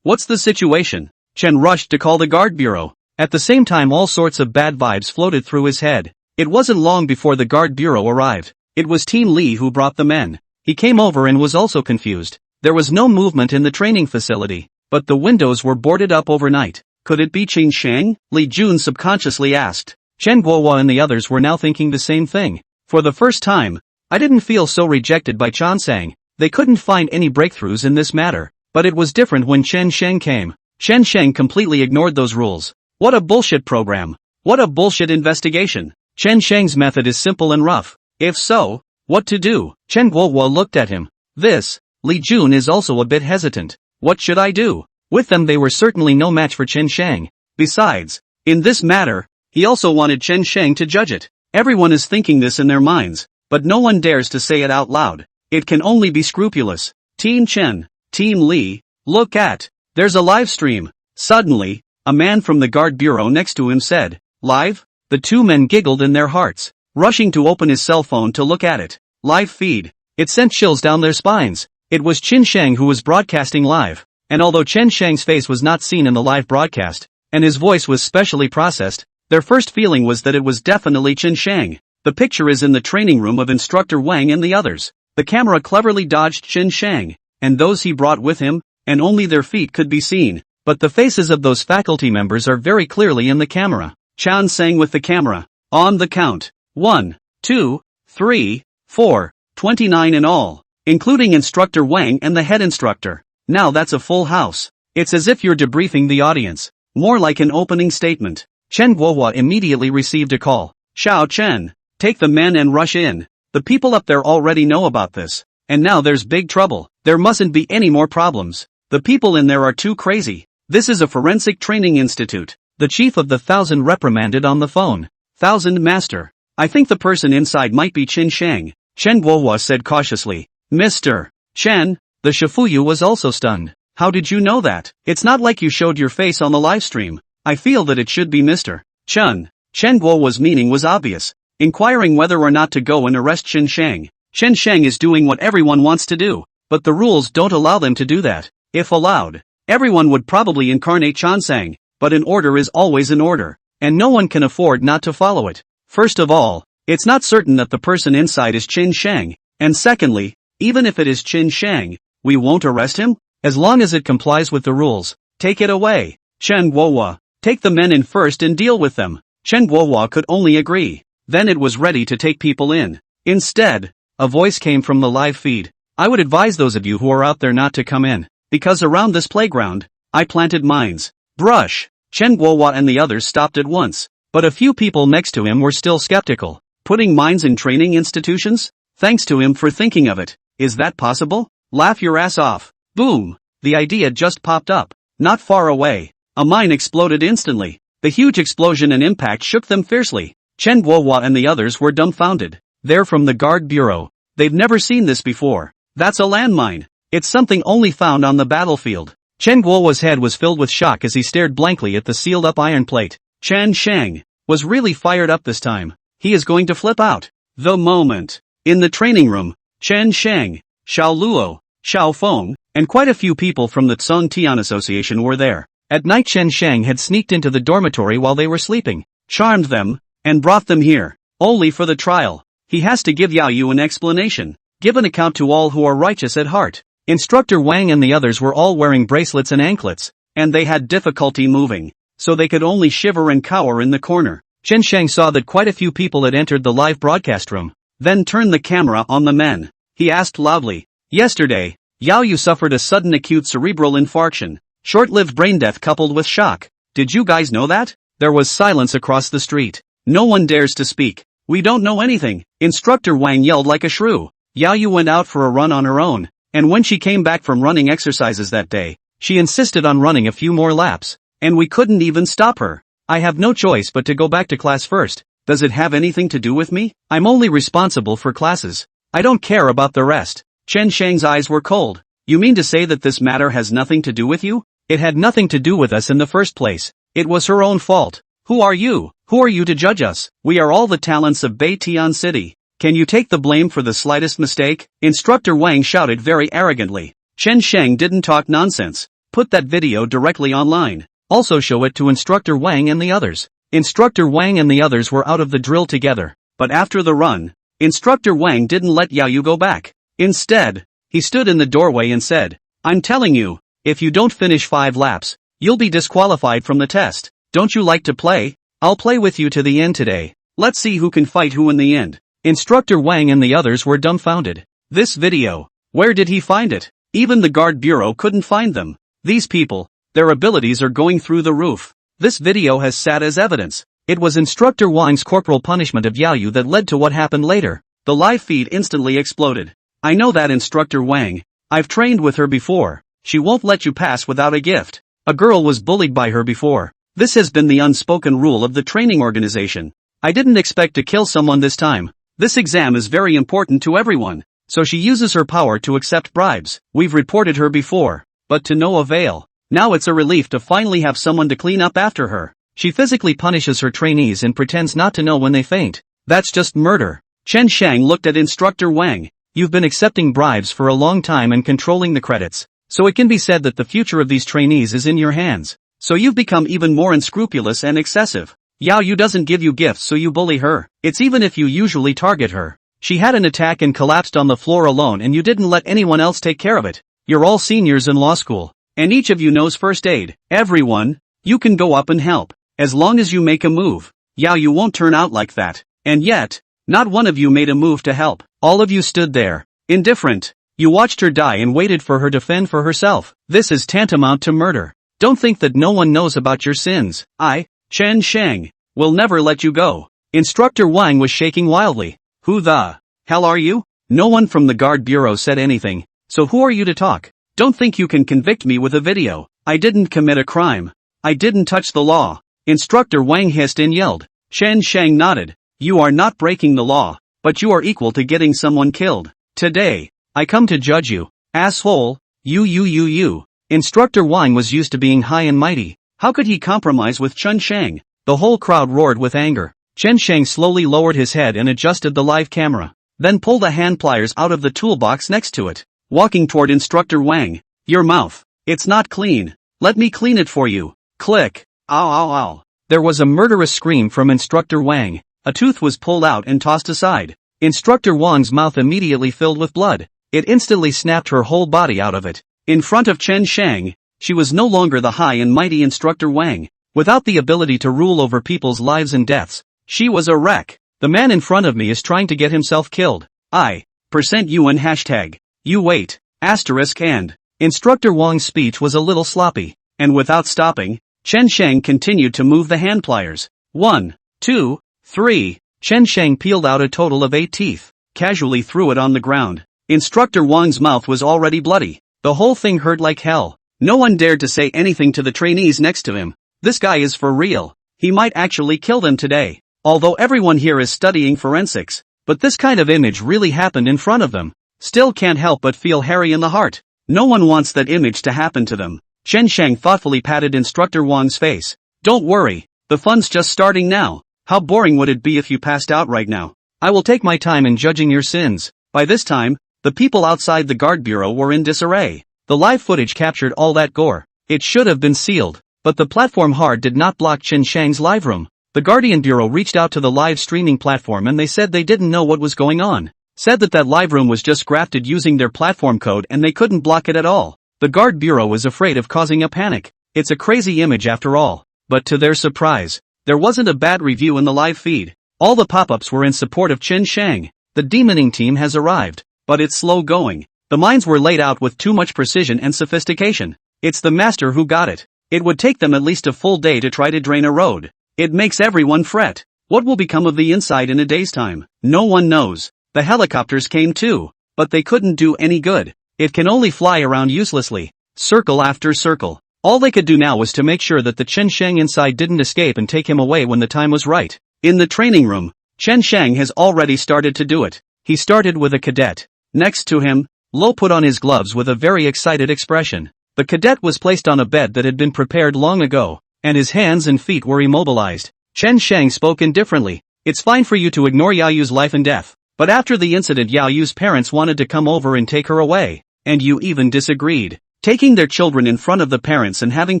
What's the situation? Chen rushed to call the guard bureau. At the same time all sorts of bad vibes floated through his head. It wasn't long before the guard bureau arrived. It was Team Li who brought the men. He came over and was also confused. There was no movement in the training facility, but the windows were boarded up overnight. Could it be Qin Sheng? Li Jun subconsciously asked. Chen Guohua and the others were now thinking the same thing. For the first time, I didn't feel so rejected by Chansang. They couldn't find any breakthroughs in this matter. But it was different when Chen Sheng came. Chen Sheng completely ignored those rules. What a bullshit program. What a bullshit investigation. Chen Sheng's method is simple and rough. If so, what to do? Chen Guohua looked at him. Li Jun is also a bit hesitant. What should I do? With them they were certainly no match for Chen Sheng. Besides, in this matter, he also wanted Chen Sheng to judge it. Everyone is thinking this in their minds, but no one dares to say it out loud. It can only be scrupulous. Team Chen, Team Li, look at. There's a live stream. Suddenly, a man from the guard bureau next to him said, "Live?" The two men giggled in their hearts, rushing to open his cell phone to look at it. Live feed. It sent chills down their spines. It was Qin Sheng who was broadcasting live. And although Chen Sheng's face was not seen in the live broadcast, and his voice was specially processed, their first feeling was that it was definitely Qin Sheng. The picture is in the training room of Instructor Wang and the others. The camera cleverly dodged Qin Sheng, and those he brought with him, and only their feet could be seen. But the faces of those faculty members are very clearly in the camera. Chan sang with the camera. On the count. 1, 2, 3, 4, 29 in all, including Instructor Wang and the head instructor. Now that's a full house. It's as if you're debriefing the audience. More like an opening statement. Chen Guohua immediately received a call. Xiao Chen, take the men and rush in. The people up there already know about this. And now there's big trouble. There mustn't be any more problems. The people in there are too crazy. This is a forensic training institute. The chief of the 1,000 reprimanded on the phone. 1,000 master. I think the person inside might be Qin Shang. Chen Guohua said cautiously. Mr. Chen, the Shifuyu was also stunned. How did you know that? It's not like you showed your face on the live stream. I feel that it should be Mr. Chen. Chen Guohua's meaning was obvious. Inquiring whether or not to go and arrest Qin Shang. Qin Shang is doing what everyone wants to do, but the rules don't allow them to do that. If allowed, everyone would probably incarnate Chansang, but an order is always an order, and no one can afford not to follow it. First of all, it's not certain that the person inside is Qin Shang, and secondly, even if it is Qin Shang, we won't arrest him? As long as it complies with the rules. Take it away. Chen Guohua, take the men in first and deal with them. Chen Guohua could only agree. Then it was ready to take people in. Instead, a voice came from the live feed. I would advise those of you who are out there not to come in, because around this playground, I planted mines. Brush. Chen Guohua and the others stopped at once, but a few people next to him were still skeptical. Putting mines in training institutions? Thanks to him for thinking of it. Is that possible? Laugh your ass off. Boom! The idea just popped up. Not far away. A mine exploded instantly. The huge explosion and impact shook them fiercely. Chen Guohua and the others were dumbfounded. They're from the Guard Bureau. They've never seen this before. That's a landmine. It's something only found on the battlefield. Chen Guohua's head was filled with shock as he stared blankly at the sealed-up iron plate. Chen Shang was really fired up this time. He is going to flip out. The moment. In the training room, Chen Shang, Xiao Luo, Xiao Feng, and quite a few people from the Tsung Tian Association were there. At night Chen Shang had sneaked into the dormitory while they were sleeping, charmed them, and brought them here, only for the trial. He has to give Yao Yu an explanation, give an account to all who are righteous at heart. Instructor Wang and the others were all wearing bracelets and anklets, and they had difficulty moving, so they could only shiver and cower in the corner. Chen Shang saw that quite a few people had entered the live broadcast room, then turned the camera on the men. He asked loudly, yesterday, Yao Yu suffered a sudden acute cerebral infarction, short-lived brain death coupled with shock. Did you guys know that? There was silence across the street. No one dares to speak. We don't know anything. Instructor Wang yelled like a shrew. Yao Yu went out for a run on her own, and when she came back from running exercises that day, she insisted on running a few more laps, and we couldn't even stop her. I have no choice but to go back to class first. Does it have anything to do with me? I'm only responsible for classes. I don't care about the rest. Chen Shang's eyes were cold. You mean to say that this matter has nothing to do with you? It had nothing to do with us in the first place. It was her own fault. Who are you? Who are you to judge us? We are all the talents of Beitian City. Can you take the blame for the slightest mistake? Instructor Wang shouted very arrogantly. Chen Shang didn't talk nonsense. Put that video directly online. Also show it to Instructor Wang and the others. Instructor Wang and the others were out of the drill together, but after the run, Instructor Wang didn't let Yao Yu go back. Instead, he stood in the doorway and said, I'm telling you, if you don't finish 5 laps, you'll be disqualified from the test. Don't you like to play? I'll play with you to the end today. Let's see who can fight who in the end. Instructor Wang and the others were dumbfounded. This video, where did he find it? Even the Guard Bureau couldn't find them. These people, their abilities are going through the roof. This video has sat as evidence. It was Instructor Wang's corporal punishment of Yao Yu that led to what happened later. The live feed instantly exploded. I know that Instructor Wang. I've trained with her before. She won't let you pass without a gift. A girl was bullied by her before. This has been the unspoken rule of the training organization. I didn't expect to kill someone this time. This exam is very important to everyone. So she uses her power to accept bribes. We've reported her before, but to no avail. Now it's a relief to finally have someone to clean up after her. She physically punishes her trainees and pretends not to know when they faint. That's just murder. Chen Shang looked at Instructor Wang. You've been accepting bribes for a long time and controlling the credits. So it can be said that the future of these trainees is in your hands. So you've become even more unscrupulous and excessive. Yao Yu doesn't give you gifts so you bully her. It's even if you usually target her. She had an attack and collapsed on the floor alone and you didn't let anyone else take care of it. You're all seniors in law school. And each of you knows first aid. Everyone, you can go up and help. As long as you make a move. Yao Yu won't turn out like that. And yet, not one of you made a move to help. All of you stood there, indifferent. You watched her die and waited for her to fend for herself. This is tantamount to murder. Don't think that no one knows about your sins. I, Chen Shang, will never let you go. Instructor Wang was shaking wildly. Who the? hell are you? No one from the guard bureau said anything, so who are you to talk? Don't think you can convict me with a video. I didn't commit a crime. I didn't touch the law. Instructor Wang hissed and yelled. Chen Shang nodded. You are not breaking the law, but you are equal to getting someone killed. Today, I come to judge you, asshole. You. Instructor Wang was used to being high and mighty. How could he compromise with Chen Shang? The whole crowd roared with anger. Chen Shang slowly lowered his head and adjusted the live camera, then pulled a hand pliers out of the toolbox next to it, walking toward Instructor Wang. Your mouth. It's not clean. Let me clean it for you. Click. Ow. There was a murderous scream from Instructor Wang. A tooth was pulled out and tossed aside. Instructor Wang's mouth immediately filled with blood. It instantly snapped her whole body out of it. In front of Chen Shang, she was no longer the high and mighty Instructor Wang. Without the ability to rule over people's lives and deaths, she was a wreck. The man in front of me is trying to get himself killed. %UN hashtag. You wait. Asterisk and. Instructor Wang's speech was a little sloppy, and without stopping, Chen Shang continued to move the hand pliers. 1, 2, 3. Chen Shang peeled out a total of 8 teeth, casually threw it on the ground. Instructor Wang's mouth was already bloody. The whole thing hurt like hell. No one dared to say anything to the trainees next to him. This guy is for real. He might actually kill them today. Although everyone here is studying forensics, but this kind of image really happened in front of them. Still can't help but feel hairy in the heart. No one wants that image to happen to them. Chen Shang thoughtfully patted Instructor Wang's face. Don't worry, the fun's just starting now. How boring would it be if you passed out right now? I will take my time in judging your sins. By this time, the people outside the guard bureau were in disarray. The live footage captured all that gore. It should have been sealed, but the platform hard did not block Chen Shang's live room. The Guardian Bureau reached out to the live streaming platform and they said they didn't know what was going on. Said that live room was just grafted using their platform code and they couldn't block it at all. The Guard Bureau was afraid of causing a panic. It's a crazy image after all. But to their surprise, there wasn't a bad review in the live feed. All the pop-ups were in support of Chen Shang. The demoning team has arrived, but it's slow going. The mines were laid out with too much precision and sophistication. It's the master who got it. It would take them at least a full day to try to drain a road. It makes everyone fret. What will become of the inside in a day's time? No one knows. The helicopters came too, but they couldn't do any good. It can only fly around uselessly, circle after circle. All they could do now was to make sure that the Chen Shang inside didn't escape and take him away when the time was right. In the training room, Chen Shang has already started to do it. He started with a cadet. Next to him, Lo put on his gloves with a very excited expression. The cadet was placed on a bed that had been prepared long ago, and his hands and feet were immobilized. Chen Shang spoke indifferently. It's fine for you to ignore Yaoyu's life and death, but after the incident Yaoyu's parents wanted to come over and take her away, and you even disagreed, taking their children in front of the parents and having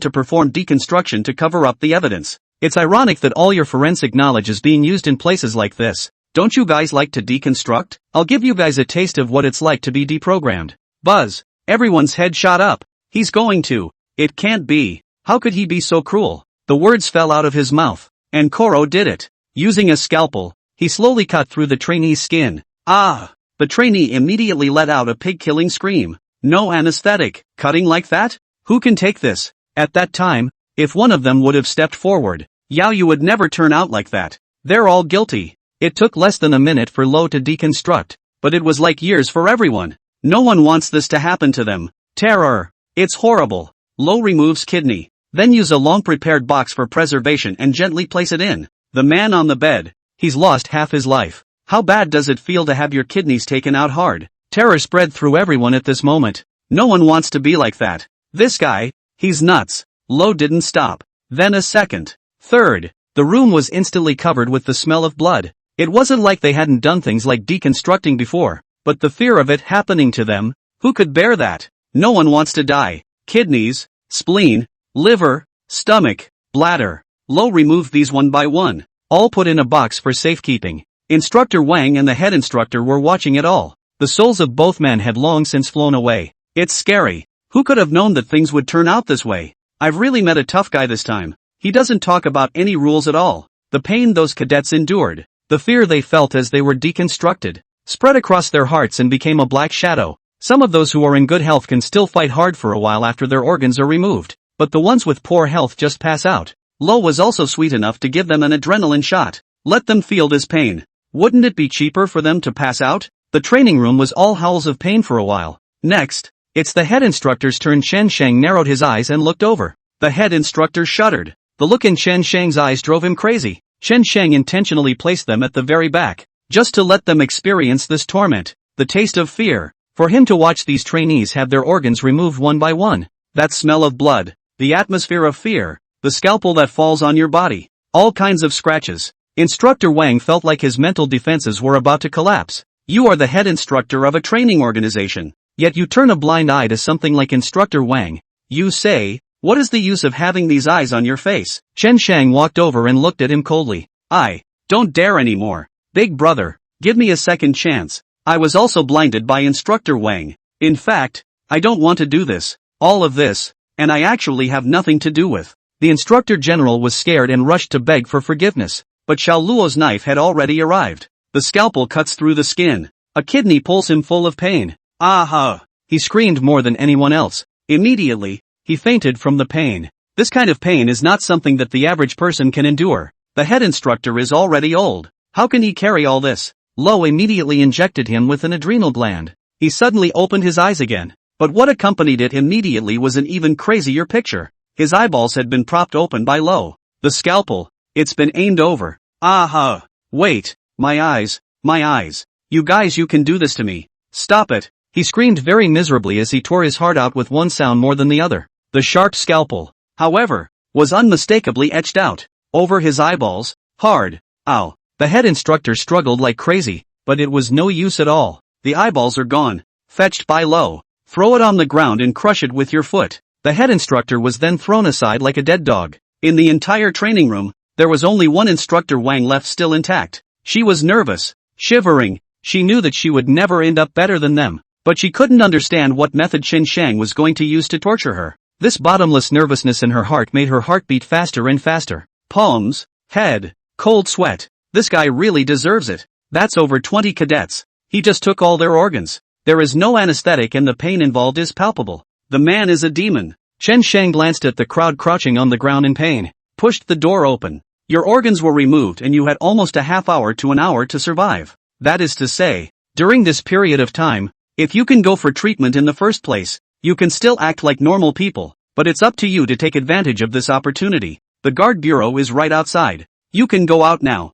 to perform deconstruction to cover up the evidence. It's ironic that all your forensic knowledge is being used in places like this. Don't you guys like to deconstruct? I'll give you guys a taste of what it's like to be deprogrammed. Buzz. Everyone's head shot up. He's going to. It can't be. How could he be so cruel? The words fell out of his mouth. And Koro did it. Using a scalpel, he slowly cut through the trainee's skin. Ah! The trainee immediately let out a pig-killing scream. No anesthetic. Cutting like that? Who can take this? At that time, if one of them would have stepped forward, Yaoyu would never turn out like that. They're all guilty. It took less than a minute for Lo to deconstruct, but it was like years for everyone. No one wants this to happen to them. Terror. It's horrible. Lo removes kidney. Then use a long-prepared box for preservation and gently place it in. The man on the bed. He's lost half his life. How bad does it feel to have your kidneys taken out hard? Terror spread through everyone at this moment. No one wants to be like that. This guy, he's nuts. Lo didn't stop. Then a second. Third. The room was instantly covered with the smell of blood. It wasn't like they hadn't done things like deconstructing before, but the fear of it happening to them, who could bear that? No one wants to die. Kidneys, spleen, liver, stomach, bladder. Lo removed these one by one, all put in a box for safekeeping. Instructor Wang and the head instructor were watching it all. The souls of both men had long since flown away. It's scary. Who could have known that things would turn out this way? I've really met a tough guy this time. He doesn't talk about any rules at all. The pain those cadets endured, the fear they felt as they were deconstructed, spread across their hearts and became a black shadow. Some of those who are in good health can still fight hard for a while after their organs are removed, but the ones with poor health just pass out. Lo was also sweet enough to give them an adrenaline shot. Let them feel this pain. Wouldn't it be cheaper for them to pass out? The training room was all howls of pain for a while. Next, it's the head instructor's turn. Chen Sheng narrowed his eyes and looked over. The head instructor shuddered. The look in Chen Sheng's eyes drove him crazy. Chen Sheng intentionally placed them at the very back, just to let them experience this torment, the taste of fear, for him to watch these trainees have their organs removed one by one. That smell of blood, the atmosphere of fear, the scalpel that falls on your body, all kinds of scratches. Instructor Wang felt like his mental defenses were about to collapse. You are the head instructor of a training organization, yet you turn a blind eye to something like Instructor Wang. You say, what is the use of having these eyes on your face? Chen Sheng walked over and looked at him coldly. I don't dare anymore. Big brother, give me a second chance. I was also blinded by Instructor Wang. In fact, I don't want to do this, all of this, and I actually have nothing to do with. The instructor general was scared and rushed to beg for forgiveness, but Xiao Luo's knife had already arrived. The scalpel cuts through the skin. A kidney pulls him full of pain. Aha! He screamed more than anyone else. Immediately, he fainted from the pain. This kind of pain is not something that the average person can endure. The head instructor is already old. How can he carry all this? Lo immediately injected him with an adrenal gland. He suddenly opened his eyes again. But what accompanied it immediately was an even crazier picture. His eyeballs had been propped open by Lo. The scalpel. It's been aimed over. Aha! Wait. My eyes. My eyes. You guys, you can do this to me. Stop it. He screamed very miserably as he tore his heart out with one sound more than the other. The sharp scalpel, however, was unmistakably etched out. Over his eyeballs. Hard. Ow. The head instructor struggled like crazy, but it was no use at all. The eyeballs are gone. Fetched by Lo. Throw it on the ground and crush it with your foot. The head instructor was then thrown aside like a dead dog. In the entire training room, there was only one Instructor Wang left still intact. She was nervous, shivering. She knew that she would never end up better than them, but she couldn't understand what method Chen Sheng was going to use to torture her. This bottomless nervousness in her heart made her heart beat faster and faster. Palms, head, cold sweat. This guy really deserves it. That's over 20 cadets. He just took all their organs. There is no anesthetic and the pain involved is palpable. The man is a demon. Chen Sheng glanced at the crowd crouching on the ground in pain, pushed the door open. Your organs were removed and you had almost a half hour to an hour to survive. That is to say, during this period of time, if you can go for treatment in the first place, you can still act like normal people, but it's up to you to take advantage of this opportunity. The guard bureau is right outside. You can go out now.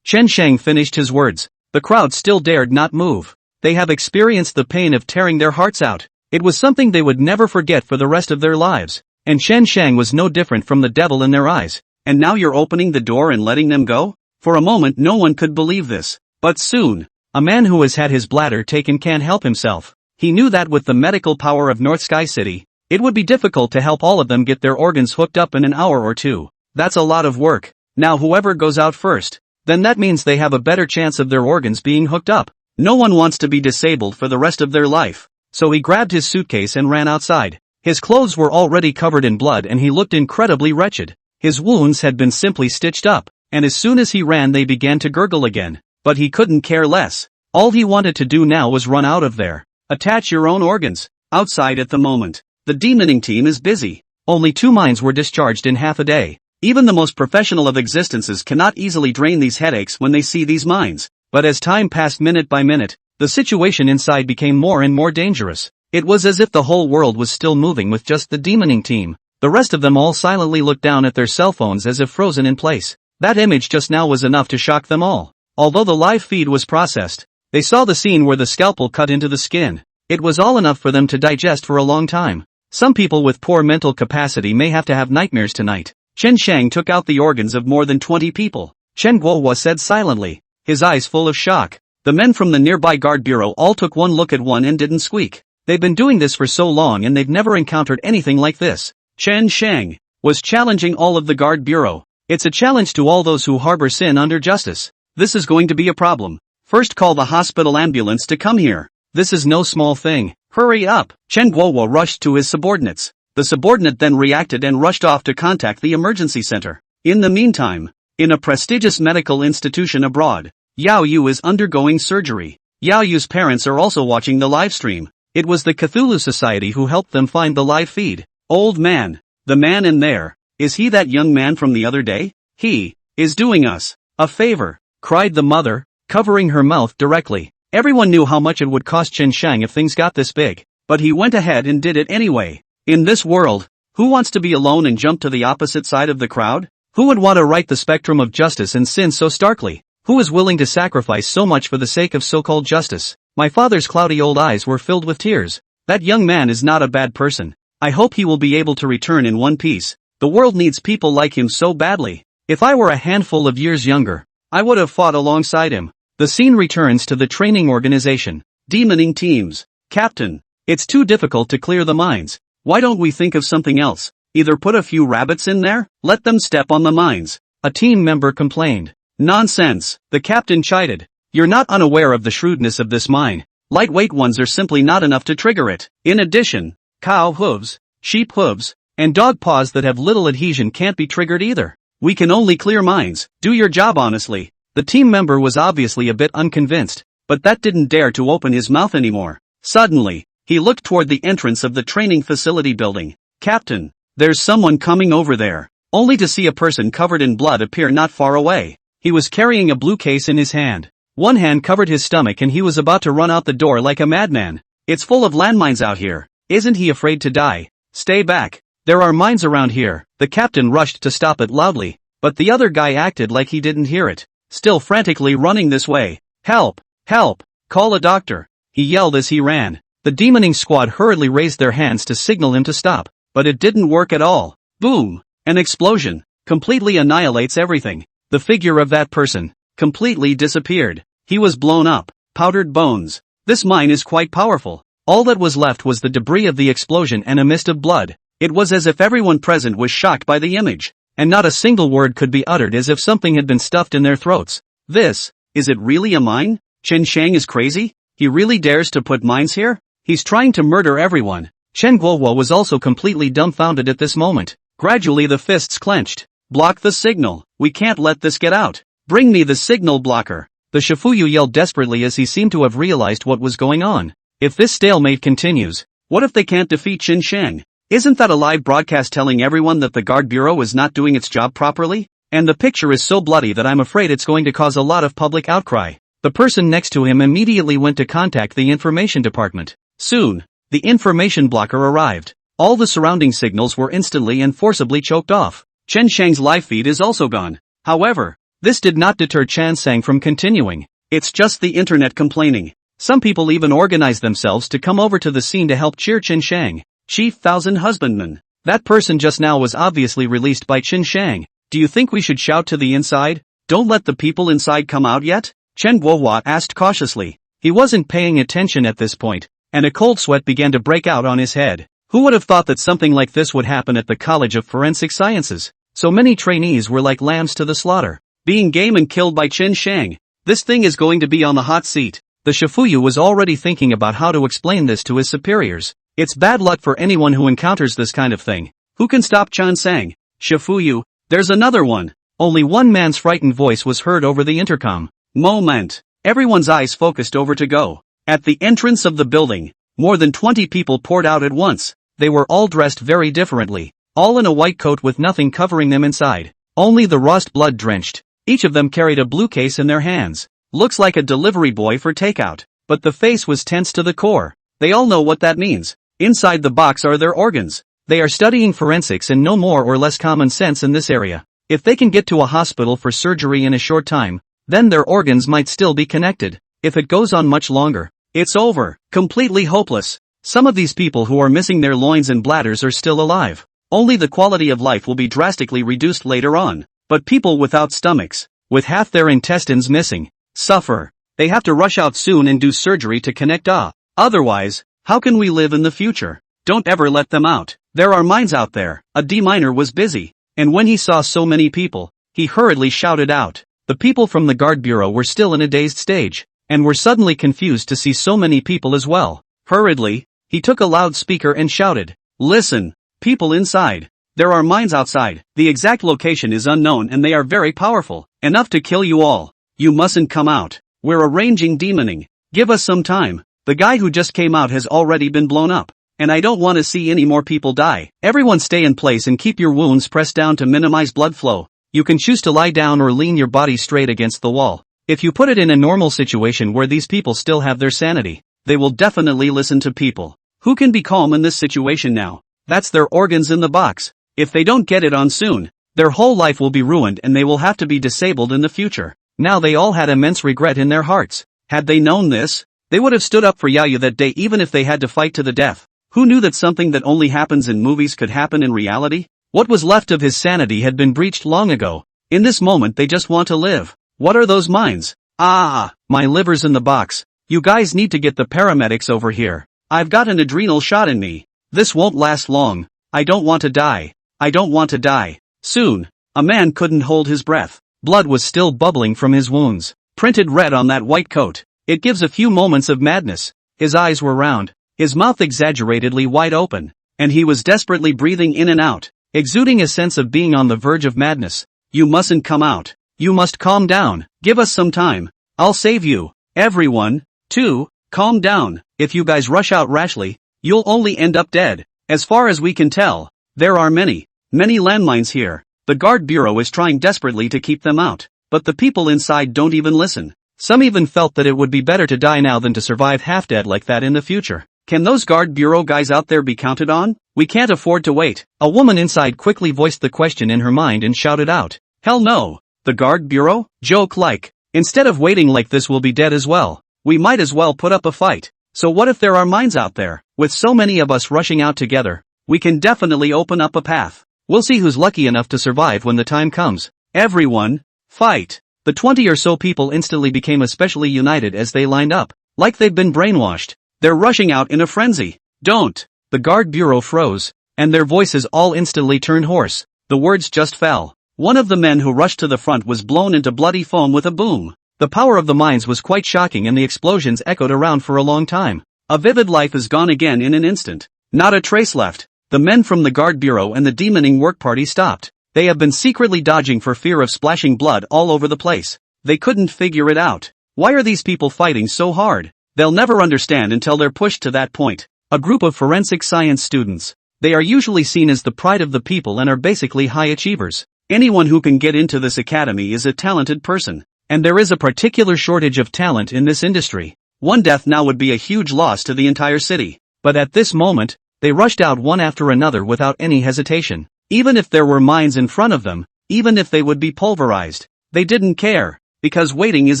Chen Sheng finished his words. The crowd still dared not move. They have experienced the pain of tearing their hearts out. It was something they would never forget for the rest of their lives. And Chen Sheng was no different from the devil in their eyes. And now you're opening the door and letting them go? For a moment no one could believe this. But soon, a man who has had his bladder taken can't help himself. He knew that with the medical power of North Sky City, it would be difficult to help all of them get their organs hooked up in an hour or two. That's a lot of work. Now whoever goes out first, then that means they have a better chance of their organs being hooked up. No one wants to be disabled for the rest of their life. So he grabbed his suitcase and ran outside. His clothes were already covered in blood and he looked incredibly wretched. His wounds had been simply stitched up, and as soon as he ran they began to gurgle again. But he couldn't care less. All he wanted to do now was run out of there. Attach your own organs. Outside at the moment, the demoning team is busy. Only 2 mines were discharged in half a day. Even the most professional of existences cannot easily drain these headaches when they see these mines. But as time passed minute by minute, the situation inside became more and more dangerous. It was as if the whole world was still moving with just the demoning team. The rest of them all silently looked down at their cell phones as if frozen in place. That image just now was enough to shock them all. Although the live feed was processed, they saw the scene where the scalpel cut into the skin. It was all enough for them to digest for a long time. Some people with poor mental capacity may have to have nightmares tonight. Chen Sheng took out the organs of more than 20 people. Chen Guohua said silently, his eyes full of shock. The men from the nearby guard bureau all took one look at one and didn't squeak. They've been doing this for so long and they've never encountered anything like this. Chen Sheng was challenging all of the guard bureau. It's a challenge to all those who harbor sin under justice. This is going to be a problem. First call the hospital ambulance to come here. This is no small thing. Hurry up. Chen Guohua rushed to his subordinates. The subordinate then reacted and rushed off to contact the emergency center. In the meantime, in a prestigious medical institution abroad, Yao Yu is undergoing surgery. Yao Yu's parents are also watching the live stream. It was the Cthulhu Society who helped them find the live feed. Old man. The man in there. Is he that young man from the other day? He is doing us a favor, cried the mother, covering her mouth directly. Everyone knew how much it would cost Chen Shang if things got this big, but he went ahead and did it anyway. In this world, who wants to be alone and jump to the opposite side of the crowd? Who would want to right the spectrum of justice and sin so starkly? Who is willing to sacrifice so much for the sake of so-called justice? My father's cloudy old eyes were filled with tears. That young man is not a bad person. I hope he will be able to return in one piece. The world needs people like him so badly. If I were a handful of years younger, I would have fought alongside him. The scene returns to the training organization. Demoning teams. Captain, it's too difficult to clear the mines. Why don't we think of something else? Either put a few rabbits in there, let them step on the mines. A team member complained. Nonsense, the captain chided. You're not unaware of the shrewdness of this mine. Lightweight ones are simply not enough to trigger it. In addition, cow hooves, sheep hooves, and dog paws that have little adhesion can't be triggered either. We can only clear mines. Do your job honestly. The team member was obviously a bit unconvinced, but that didn't dare to open his mouth anymore. Suddenly, he looked toward the entrance of the training facility building. Captain, there's someone coming over there. Only to see a person covered in blood appear not far away. He was carrying a blue case in his hand. One hand covered his stomach and he was about to run out the door like a madman. It's full of landmines out here. Isn't he afraid to die? Stay back. There are mines around here. The captain rushed to stop it loudly, but the other guy acted like he didn't hear it, still frantically running this way. Help! Help! Call a doctor! He yelled as he ran. The demoning squad hurriedly raised their hands to signal him to stop, but it didn't work at all. Boom! An explosion completely annihilates everything. The figure of that person completely disappeared. He was blown up. Powdered bones. This mine is quite powerful. All that was left was the debris of the explosion and a mist of blood. It was as if everyone present was shocked by the image, and not a single word could be uttered, as if something had been stuffed in their throats. Is it really a mine? Chen Shang is crazy? He really dares to put mines here? He's trying to murder everyone. Chen Guohua was also completely dumbfounded at this moment. Gradually the fists clenched. Block the signal. We can't let this get out. Bring me the signal blocker. The Shifuyu yelled desperately as he seemed to have realized what was going on. If this stalemate continues, what if they can't defeat Chen Shang? Isn't that a live broadcast telling everyone that the Guard Bureau is not doing its job properly? And the picture is so bloody that I'm afraid it's going to cause a lot of public outcry. The person next to him immediately went to contact the information department. Soon, the information blocker arrived. All the surrounding signals were instantly and forcibly choked off. Chen Shang's live feed is also gone. However, this did not deter Chen Shang from continuing. It's just the internet complaining. Some people even organized themselves to come over to the scene to help cheer Chen Shang. Chief Thousand Husbandman. That person just now was obviously released by Chen Shang. Do you think we should shout to the inside? Don't let the people inside come out yet? Chen Guohua asked cautiously. He wasn't paying attention at this point, and a cold sweat began to break out on his head. Who would have thought that something like this would happen at the College of Forensic Sciences? So many trainees were like lambs to the slaughter, being game and killed by Chen Shang. This thing is going to be on the hot seat. The Shifuyu was already thinking about how to explain this to his superiors. It's bad luck for anyone who encounters this kind of thing. Who can stop Chen Shang? Shifuyu, there's another one. Only one man's frightened voice was heard over the intercom. Moment. Everyone's eyes focused over to go. At the entrance of the building, more than 20 people poured out at once. They were all dressed very differently, all in a white coat with nothing covering them inside. Only the rust blood drenched. Each of them carried a blue case in their hands. Looks like a delivery boy for takeout. But the face was tense to the core. They all know what that means. Inside the box are their organs. They are studying forensics and know more or less common sense in this area. If they can get to a hospital for surgery in a short time, then their organs might still be connected. If it goes on much longer, it's over. Completely hopeless. Some of these people who are missing their loins and bladders are still alive. Only the quality of life will be drastically reduced later on. But people without stomachs, with half their intestines missing, suffer. They have to rush out soon and do surgery to connect. Otherwise, how can we live in the future? Don't ever let them out. There are mines out there. A deminer was busy, and when he saw so many people, he hurriedly shouted out. The people from the Guard Bureau were still in a dazed stage, and were suddenly confused to see so many people as well. Hurriedly, he took a loudspeaker and shouted, "Listen, people inside. There are mines outside. The exact location is unknown and they are very powerful, enough to kill you all. You mustn't come out. We're arranging demoning. Give us some time. The guy who just came out has already been blown up, and I don't want to see any more people die. Everyone stay in place and keep your wounds pressed down to minimize blood flow. You can choose to lie down or lean your body straight against the wall. If you put it in a normal situation where these people still have their sanity, they will definitely listen to people. Who can be calm in this situation now? That's their organs in the box. If they don't get it on soon, their whole life will be ruined and they will have to be disabled in the future. Now they all had immense regret in their hearts. Had they known this, they would have stood up for Yayu that day even if they had to fight to the death. Who knew that something that only happens in movies could happen in reality? What was left of his sanity had been breached long ago. In this moment they just want to live. What are those minds? My liver's in the box. You guys need to get the paramedics over here. I've got an adrenal shot in me. This won't last long. I don't want to die. I don't want to die. Soon. A man couldn't hold his breath. Blood was still bubbling from his wounds. Printed red on that white coat. It gives a few moments of madness. His eyes were round. His mouth exaggeratedly wide open. And he was desperately breathing in and out, exuding a sense of being on the verge of madness. You mustn't come out. You must calm down. Give us some time. I'll save you. Everyone, too, calm down. If you guys rush out rashly, you'll only end up dead. As far as we can tell, there are many landmines here. The guard bureau is trying desperately to keep them out. But the people inside don't even listen. Some even felt that it would be better to die now than to survive half dead like that in the future. Can those guard bureau guys out there be counted on? We can't afford to wait. A woman inside quickly voiced the question in her mind and shouted out. Hell no. The guard bureau? Joke like. Instead of waiting like this we'll be dead as well. We might as well put up a fight. So what if there are mines out there? With so many of us rushing out together, we can definitely open up a path. We'll see who's lucky enough to survive when the time comes. Everyone, fight. The 20 or so people instantly became especially united as they lined up, like they've been brainwashed. They're rushing out in a frenzy. Don't. The guard bureau froze, and their voices all instantly turned hoarse. The words just fell. One of the men who rushed to the front was blown into bloody foam with a boom. The power of the mines was quite shocking and the explosions echoed around for a long time. A vivid life is gone again in an instant. Not a trace left. The men from the guard bureau and the demoning work party stopped. They have been secretly dodging for fear of splashing blood all over the place. They couldn't figure it out. Why are these people fighting so hard? They'll never understand until they're pushed to that point. A group of forensic science students. They are usually seen as the pride of the people and are basically high achievers. Anyone who can get into this academy is a talented person. And there is a particular shortage of talent in this industry. One death now would be a huge loss to the entire city. But at this moment, they rushed out one after another without any hesitation. Even if there were mines in front of them, even if they would be pulverized, they didn't care, because waiting is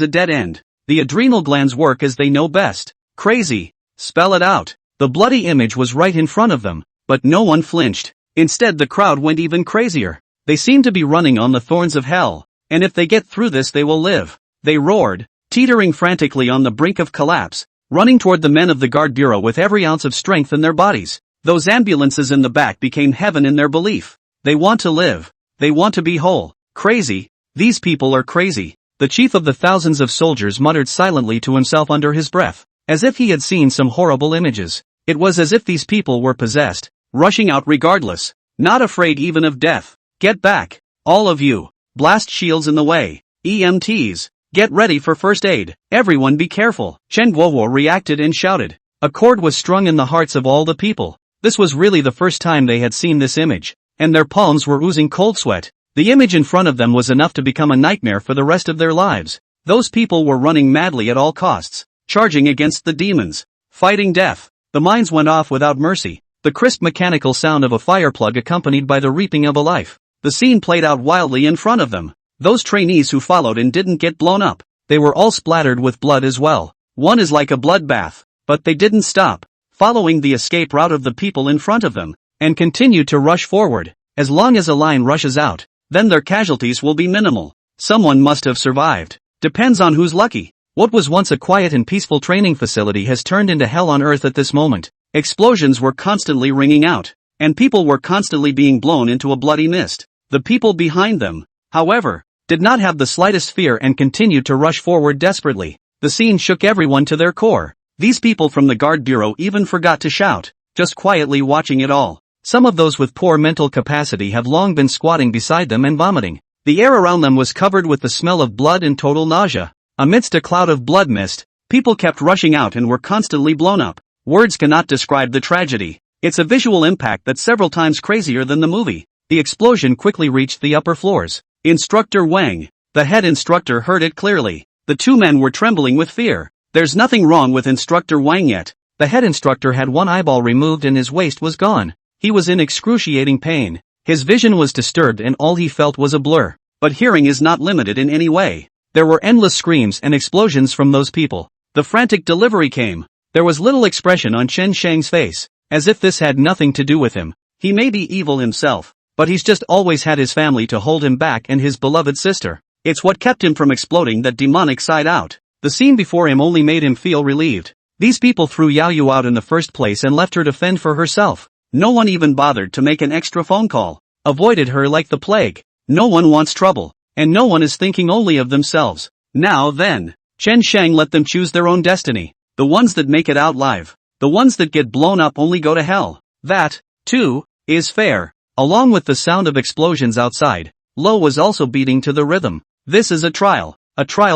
a dead end. The adrenal glands work as they know best. Crazy. Spell it out. The bloody image was right in front of them, but no one flinched. Instead the crowd went even crazier. They seemed to be running on the thorns of hell, and if they get through this they will live. They roared, teetering frantically on the brink of collapse, running toward the men of the guard bureau with every ounce of strength in their bodies. Those ambulances in the back became heaven in their belief. They want to live. They want to be whole. Crazy. These people are crazy. The chief of the thousands of soldiers muttered silently to himself under his breath, as if he had seen some horrible images. It was as if these people were possessed, rushing out regardless, not afraid even of death. Get back, all of you. Blast shields in the way. EMTs, get ready for first aid. Everyone be careful. Chen Guowo reacted and shouted. A chord was strung in the hearts of all the people. This was really the first time they had seen this image, and their palms were oozing cold sweat. The image in front of them was enough to become a nightmare for the rest of their lives. Those people were running madly at all costs, charging against the demons, fighting death. The mines went off without mercy, the crisp mechanical sound of a fire plug accompanied by the reaping of a life. The scene played out wildly in front of them. Those trainees who followed and didn't get blown up, they were all splattered with blood as well. One is like a bloodbath, but they didn't stop, following the escape route of the people in front of them, and continued to rush forward. As long as a line rushes out, then their casualties will be minimal. Someone must have survived. Depends on who's lucky. What was once a quiet and peaceful training facility has turned into hell on earth at this moment. Explosions were constantly ringing out, and people were constantly being blown into a bloody mist. The people behind them, however, did not have the slightest fear and continued to rush forward desperately. The scene shook everyone to their core. These people from the guard bureau even forgot to shout, just quietly watching it all. Some of those with poor mental capacity have long been squatting beside them and vomiting. The air around them was covered with the smell of blood and total nausea. Amidst a cloud of blood mist, people kept rushing out and were constantly blown up. Words cannot describe the tragedy. It's a visual impact that's several times crazier than the movie. The explosion quickly reached the upper floors. Instructor Wang, the head instructor, heard it clearly. The two men were trembling with fear. There's nothing wrong with Instructor Wang yet. The head instructor had one eyeball removed and his waist was gone. He was in excruciating pain. His vision was disturbed and all he felt was a blur. But hearing is not limited in any way. There were endless screams and explosions from those people. The frantic delivery came. There was little expression on Chen Shang's face, as if this had nothing to do with him. He may be evil himself, but he's just always had his family to hold him back and his beloved sister. It's what kept him from exploding that demonic side out. The scene before him only made him feel relieved. These people threw Yao Yu out in the first place and left her to fend for herself. No one even bothered to make an extra phone call. Avoided her like the plague. No one wants trouble, and no one is thinking only of themselves. Now then, Chen Shang let them choose their own destiny. The ones that make it out alive. The ones that get blown up only go to hell. That, too, is fair. Along with the sound of explosions outside, Lo was also beating to the rhythm. This is a trial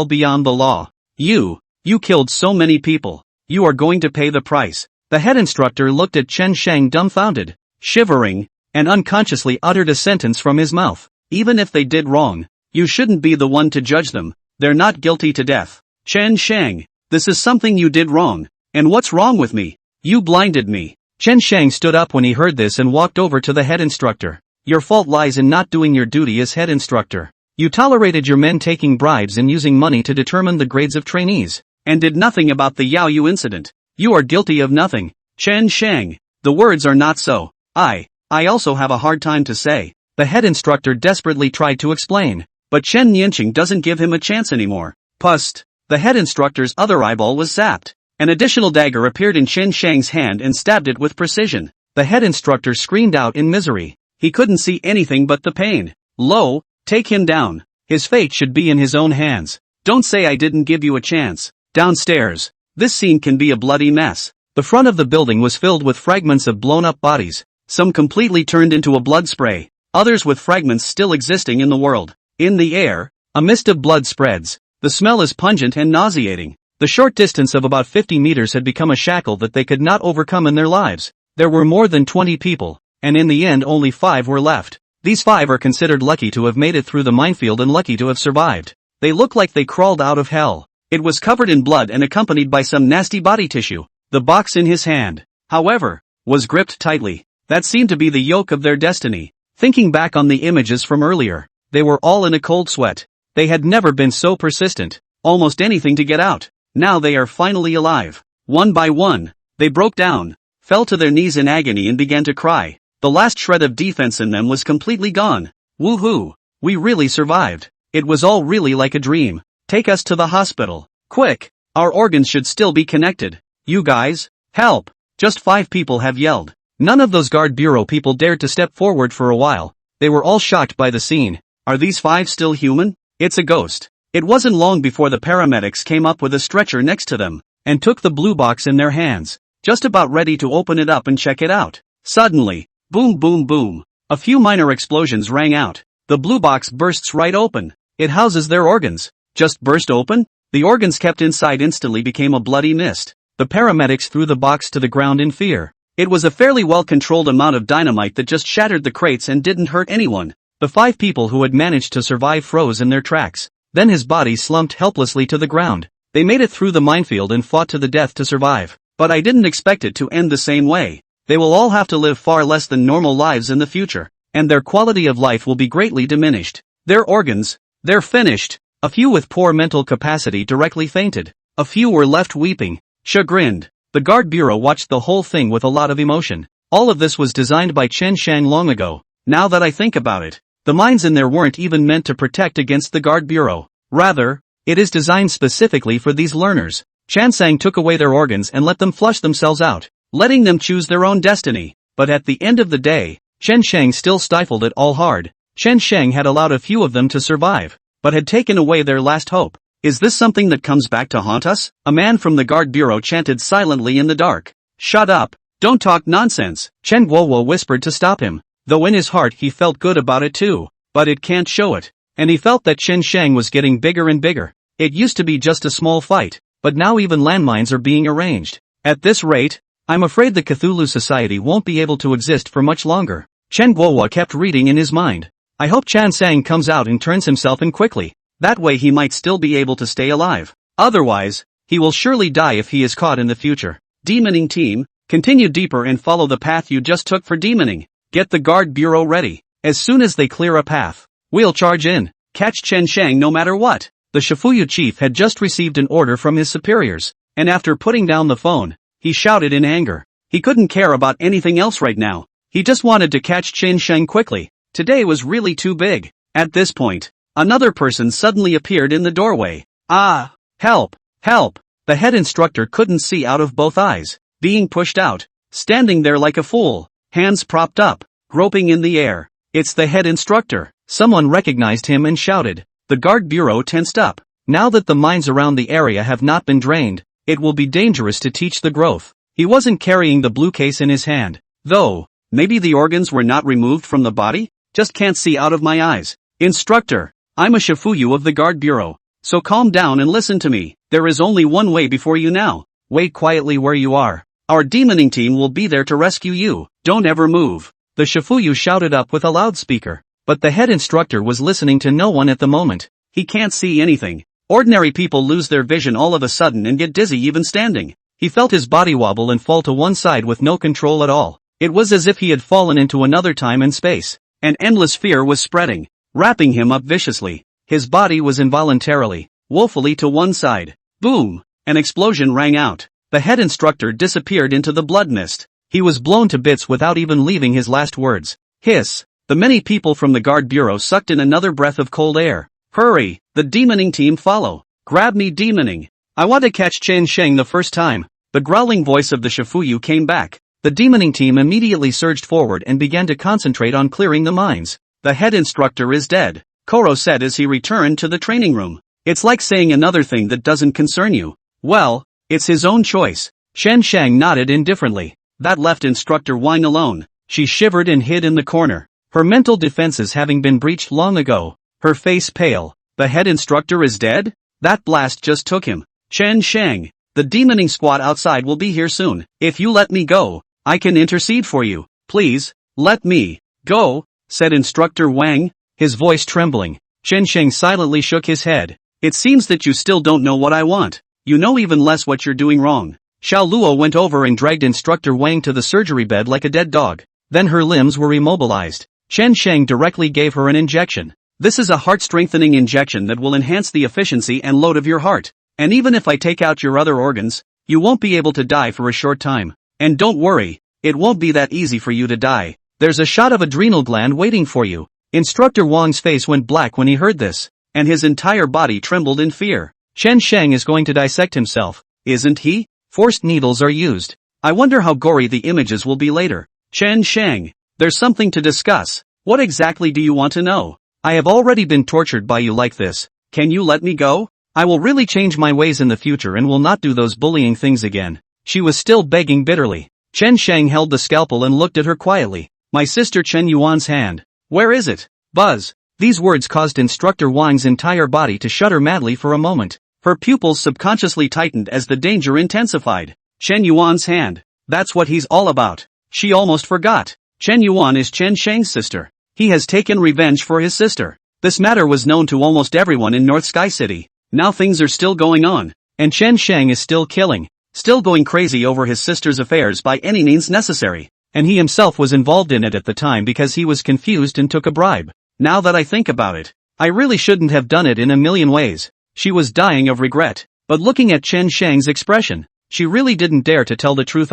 beyond the law. You killed so many people. You are going to pay the price. The head instructor looked at Chen Shang dumbfounded, shivering, and unconsciously uttered a sentence from his mouth. Even if they did wrong, you shouldn't be the one to judge them. They're not guilty to death. Chen Shang, this is something you did wrong. And what's wrong with me? You blinded me. Chen Shang stood up when he heard this and walked over to the head instructor. Your fault lies in not doing your duty as head instructor. You tolerated your men taking bribes and using money to determine the grades of trainees, and did nothing about the Yao Yu incident. You are guilty of nothing. Chen Shang, the words are not so. I also have a hard time to say. The head instructor desperately tried to explain, but Chen Nianqing doesn't give him a chance anymore. Pust. The head instructor's other eyeball was zapped. An additional dagger appeared in Chen Shang's hand and stabbed it with precision. The head instructor screamed out in misery. He couldn't see anything but the pain. Lo, take him down. His fate should be in his own hands. Don't say I didn't give you a chance. Downstairs. This scene can be a bloody mess. The front of the building was filled with fragments of blown-up bodies, some completely turned into a blood spray, others with fragments still existing in the world. In the air, a mist of blood spreads. The smell is pungent and nauseating. The short distance of about 50 meters had become a shackle that they could not overcome in their lives. There were more than 20 people, and in the end only 5 were left. These 5 are considered lucky to have made it through the minefield and lucky to have survived. They look like they crawled out of hell. It was covered in blood and accompanied by some nasty body tissue. The box in his hand, however, was gripped tightly. That seemed to be the yoke of their destiny. Thinking back on the images from earlier, they were all in a cold sweat. They had never been so persistent. Almost anything to get out. Now they are finally alive. One by one, they broke down, fell to their knees in agony and began to cry. The last shred of defense in them was completely gone. Woohoo! We really survived. It was all really like a dream. Take us to the hospital. Quick! Our organs should still be connected. You guys, help! Just 5 people have yelled. None of those guard bureau people dared to step forward for a while. They were all shocked by the scene. Are these 5 still human? It's a ghost. It wasn't long before the paramedics came up with a stretcher next to them, and took the blue box in their hands, just about ready to open it up and check it out. Suddenly, boom boom boom, a few minor explosions rang out. The blue box bursts right open. It houses their organs. Just burst open? The organs kept inside instantly became a bloody mist. The paramedics threw the box to the ground in fear. It was a fairly well-controlled amount of dynamite that just shattered the crates and didn't hurt anyone. The 5 people who had managed to survive froze in their tracks. Then his body slumped helplessly to the ground. They made it through the minefield and fought to the death to survive. But I didn't expect it to end the same way. They will all have to live far less than normal lives in the future, and their quality of life will be greatly diminished. Their organs, they're finished. A few with poor mental capacity directly fainted. A few were left weeping, chagrined. The guard bureau watched the whole thing with a lot of emotion. All of this was designed by Chen Shang long ago. Now that I think about it, the mines in there weren't even meant to protect against the guard bureau. Rather, it is designed specifically for these learners. Chen Shang took away their organs and let them flush themselves out, letting them choose their own destiny. But at the end of the day, Chen Shang still stifled it all hard. Chen Shang had allowed a few of them to survive, but had taken away their last hope. Is this something that comes back to haunt us? A man from the guard bureau chanted silently in the dark. Shut up! Don't talk nonsense! Chen Guowo whispered to stop him, though in his heart he felt good about it too. But it can't show it. And he felt that Chen Shang was getting bigger and bigger. It used to be just a small fight, but now even landmines are being arranged. At this rate, I'm afraid the Cthulhu Society won't be able to exist for much longer. Chen Guowo kept reading in his mind. I hope Chen Shang comes out and turns himself in quickly. That way he might still be able to stay alive. Otherwise, he will surely die if he is caught in the future. Demoning team, continue deeper and follow the path you just took for demoning. Get the guard bureau ready. As soon as they clear a path, we'll charge in. Catch Chen Shang no matter what. The Shifuyu chief had just received an order from his superiors, and after putting down the phone, he shouted in anger. He couldn't care about anything else right now. He just wanted to catch Chen Shang quickly. Today was really too big. At this point, another person suddenly appeared in the doorway. Ah! Help! Help! The head instructor couldn't see out of both eyes, being pushed out, standing there like a fool, hands propped up, groping in the air. It's the head instructor. Someone recognized him and shouted. The guard bureau tensed up. Now that the mines around the area have not been drained, it will be dangerous to teach the growth. He wasn't carrying the blue case in his hand, though. Maybe the organs were not removed from the body? Just can't see out of my eyes. Instructor, I'm a Shifuyu of the guard bureau, so calm down and listen to me. There is only one way before you now. Wait quietly where you are. Our demoning team will be there to rescue you. Don't ever move. The Shifuyu shouted up with a loudspeaker. But the head instructor was listening to no one at the moment. He can't see anything. Ordinary people lose their vision all of a sudden and get dizzy even standing. He felt his body wobble and fall to one side with no control at all. It was as if he had fallen into another time and space. An endless fear was spreading, wrapping him up viciously. His body was involuntarily, woefully to one side. Boom! An explosion rang out. The head instructor disappeared into the blood mist. He was blown to bits without even leaving his last words. Hiss! The many people from the guard bureau sucked in another breath of cold air. Hurry! The demoning team follow. Grab me demoning. I want to catch Chen Shang the first time. The growling voice of the Shifuyu came back. The demoning team immediately surged forward and began to concentrate on clearing the mines. The head instructor is dead, Koro said as he returned to the training room. It's like saying another thing that doesn't concern you. Well, it's his own choice. Chen Shang nodded indifferently. That left instructor Wang alone. She shivered and hid in the corner, her mental defenses having been breached long ago, her face pale. The head instructor is dead? That blast just took him. Chen Shang, the demoning squad outside will be here soon. If you let me go, I can intercede for you. Please, let me go, said Instructor Wang, his voice trembling. Chen Shang silently shook his head. It seems that you still don't know what I want. You know even less what you're doing wrong. Xiao Luo went over and dragged Instructor Wang to the surgery bed like a dead dog. Then her limbs were immobilized. Chen Shang directly gave her an injection. This is a heart-strengthening injection that will enhance the efficiency and load of your heart. And even if I take out your other organs, you won't be able to die for a short time. And don't worry, it won't be that easy for you to die. There's a shot of adrenal gland waiting for you. Instructor Wang's face went black when he heard this, and his entire body trembled in fear. Chen Shang is going to dissect himself, isn't he? Forced needles are used. I wonder how gory the images will be later. Chen Shang, there's something to discuss. What exactly do you want to know? I have already been tortured by you like this. Can you let me go? I will really change my ways in the future and will not do those bullying things again. She was still begging bitterly. Chen Shang held the scalpel and looked at her quietly. My sister Chen Yuan's hand. Where is it? Buzz. These words caused Instructor Wang's entire body to shudder madly for a moment. Her pupils subconsciously tightened as the danger intensified. Chen Yuan's hand. That's what he's all about. She almost forgot. Chen Yuan is Chen Shang's sister. He has taken revenge for his sister. This matter was known to almost everyone in North Sky City. Now things are still going on, and Chen Shang is still killing, still going crazy over his sister's affairs by any means necessary. And he himself was involved in it at the time because he was confused and took a bribe. Now that I think about it, I really shouldn't have done it in a million ways. She was dying of regret. But looking at Chen Shang's expression, she really didn't dare to tell the truth.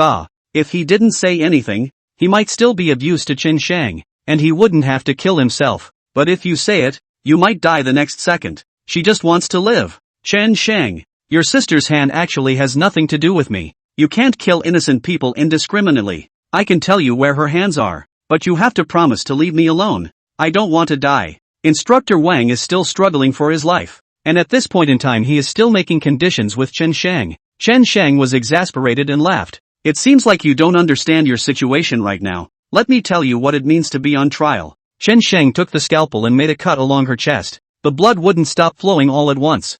If he didn't say anything, he might still be of use to Chen Shang, and he wouldn't have to kill himself. But if you say it, you might die the next second. She just wants to live. Chen Shang, your sister's hand actually has nothing to do with me. You can't kill innocent people indiscriminately. I can tell you where her hands are, but you have to promise to leave me alone. I don't want to die. Instructor Wang is still struggling for his life, and at this point in time he is still making conditions with Chen Shang. Chen Shang was exasperated and laughed. It seems like you don't understand your situation right now. Let me tell you what it means to be on trial. Chen Shang took the scalpel and made a cut along her chest. The blood wouldn't stop flowing all at once.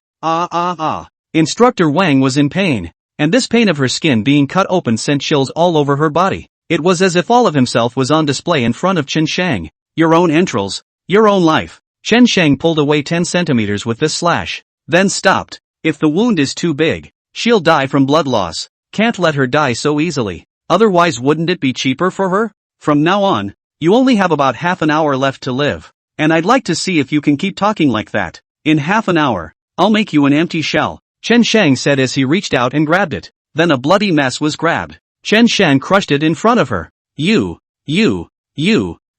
Instructor Wang was in pain, and this pain of her skin being cut open sent chills all over her body. It was as if all of himself was on display in front of Chen Shang. Your own entrails, your own life. Chen Sheng pulled away 10 centimeters with this slash, then stopped. If the wound is too big, she'll die from blood loss. Can't let her die so easily. Otherwise, wouldn't it be cheaper for her? From now on, you only have about half an hour left to live. And I'd like to see if you can keep talking like that. In half an hour, I'll make you an empty shell, Chen Sheng said as he reached out and grabbed it. Then a bloody mess was grabbed. Chen Sheng crushed it in front of her. You.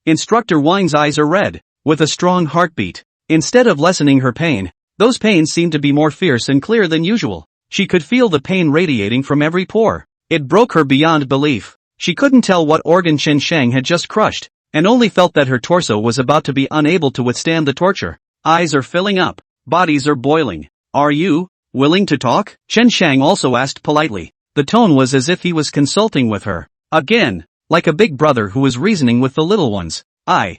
Instructor Wang's eyes are red, with a strong heartbeat. Instead of lessening her pain, those pains seemed to be more fierce and clear than usual. She could feel the pain radiating from every pore. It broke her beyond belief. She couldn't tell what organ Chen Sheng had just crushed, and only felt that her torso was about to be unable to withstand the torture. Eyes are filling up. Bodies are boiling. Are you willing to talk? Chen Sheng also asked politely. The tone was as if he was consulting with her. Again, like a big brother who was reasoning with the little ones. I.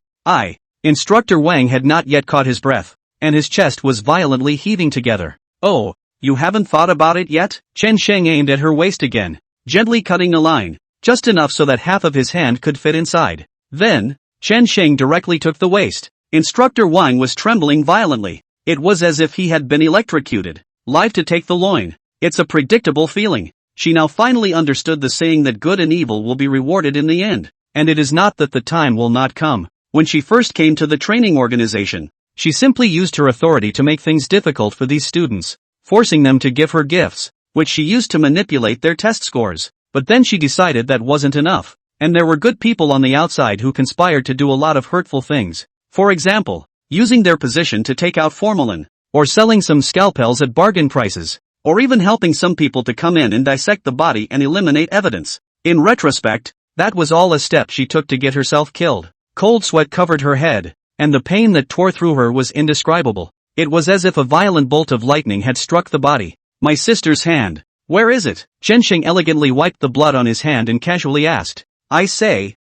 Instructor Wang had not yet caught his breath, and his chest was violently heaving together. Oh, you haven't thought about it yet? Chen Sheng aimed at her waist again, gently cutting a line, just enough so that half of his hand could fit inside. Then, Chen Sheng directly took the waist. Instructor Wang was trembling violently. It was as if he had been electrocuted. Live to take the loin. It's a predictable feeling. She now finally understood the saying that good and evil will be rewarded in the end. And it is not that the time will not come. When she first came to the training organization, she simply used her authority to make things difficult for these students, forcing them to give her gifts, which she used to manipulate their test scores. But then she decided that wasn't enough, and there were good people on the outside who conspired to do a lot of hurtful things. For example, using their position to take out formalin, or selling some scalpels at bargain prices, or even helping some people to come in and dissect the body and eliminate evidence. In retrospect, that was all a step she took to get herself killed. Cold sweat covered her head, and the pain that tore through her was indescribable. It was as if a violent bolt of lightning had struck the body. My sister's hand. Where is it? Chen Sheng elegantly wiped the blood on his hand and casually asked. I say.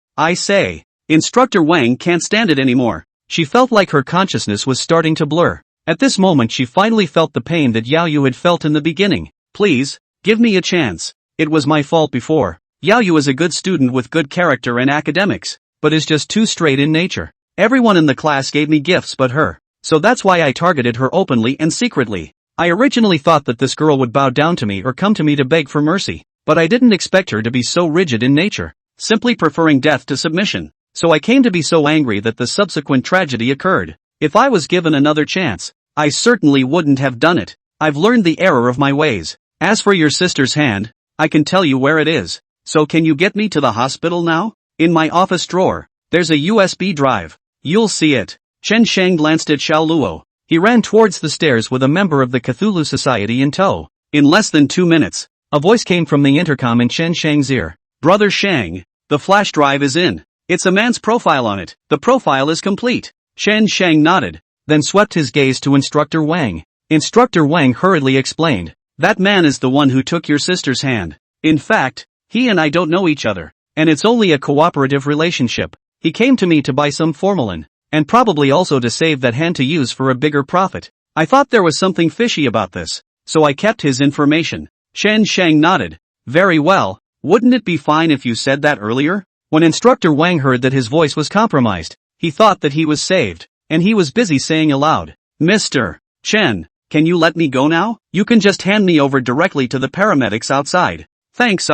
Instructor Wang can't stand it anymore. She felt like her consciousness was starting to blur. At this moment she finally felt the pain that Yao Yu had felt in the beginning. Please, give me a chance. It was my fault before. Yao Yu is a good student with good character and academics, but is just too straight in nature. Everyone in the class gave me gifts but her. So that's why I targeted her openly and secretly. I originally thought that this girl would bow down to me or come to me to beg for mercy, but I didn't expect her to be so rigid in nature, simply preferring death to submission. So I came to be so angry that the subsequent tragedy occurred. If I was given another chance, I certainly wouldn't have done it. I've learned the error of my ways. As for your sister's hand, I can tell you where it is. So can you get me to the hospital now? In my office drawer, there's a USB drive. You'll see it. Chen Sheng glanced at Xiao Luo. He ran towards the stairs with a member of the Cthulhu Society in tow. In less than 2 minutes, a voice came from the intercom in Chen Sheng's ear. Brother Sheng, the flash drive is in. It's a man's profile on it. The profile is complete. Chen Sheng nodded, then swept his gaze to Instructor Wang. Instructor Wang hurriedly explained. That man is the one who took your sister's hand. In fact, he and I don't know each other, and it's only a cooperative relationship. He came to me to buy some formalin, and probably also to save that hand to use for a bigger profit. I thought there was something fishy about this, so I kept his information. Chen Sheng nodded. Very well, wouldn't it be fine if you said that earlier? When Instructor Wang heard that his voice was compromised, he thought that he was saved, and he was busy saying aloud, Mr. Chen, can you let me go now? You can just hand me over directly to the paramedics outside. Thanks.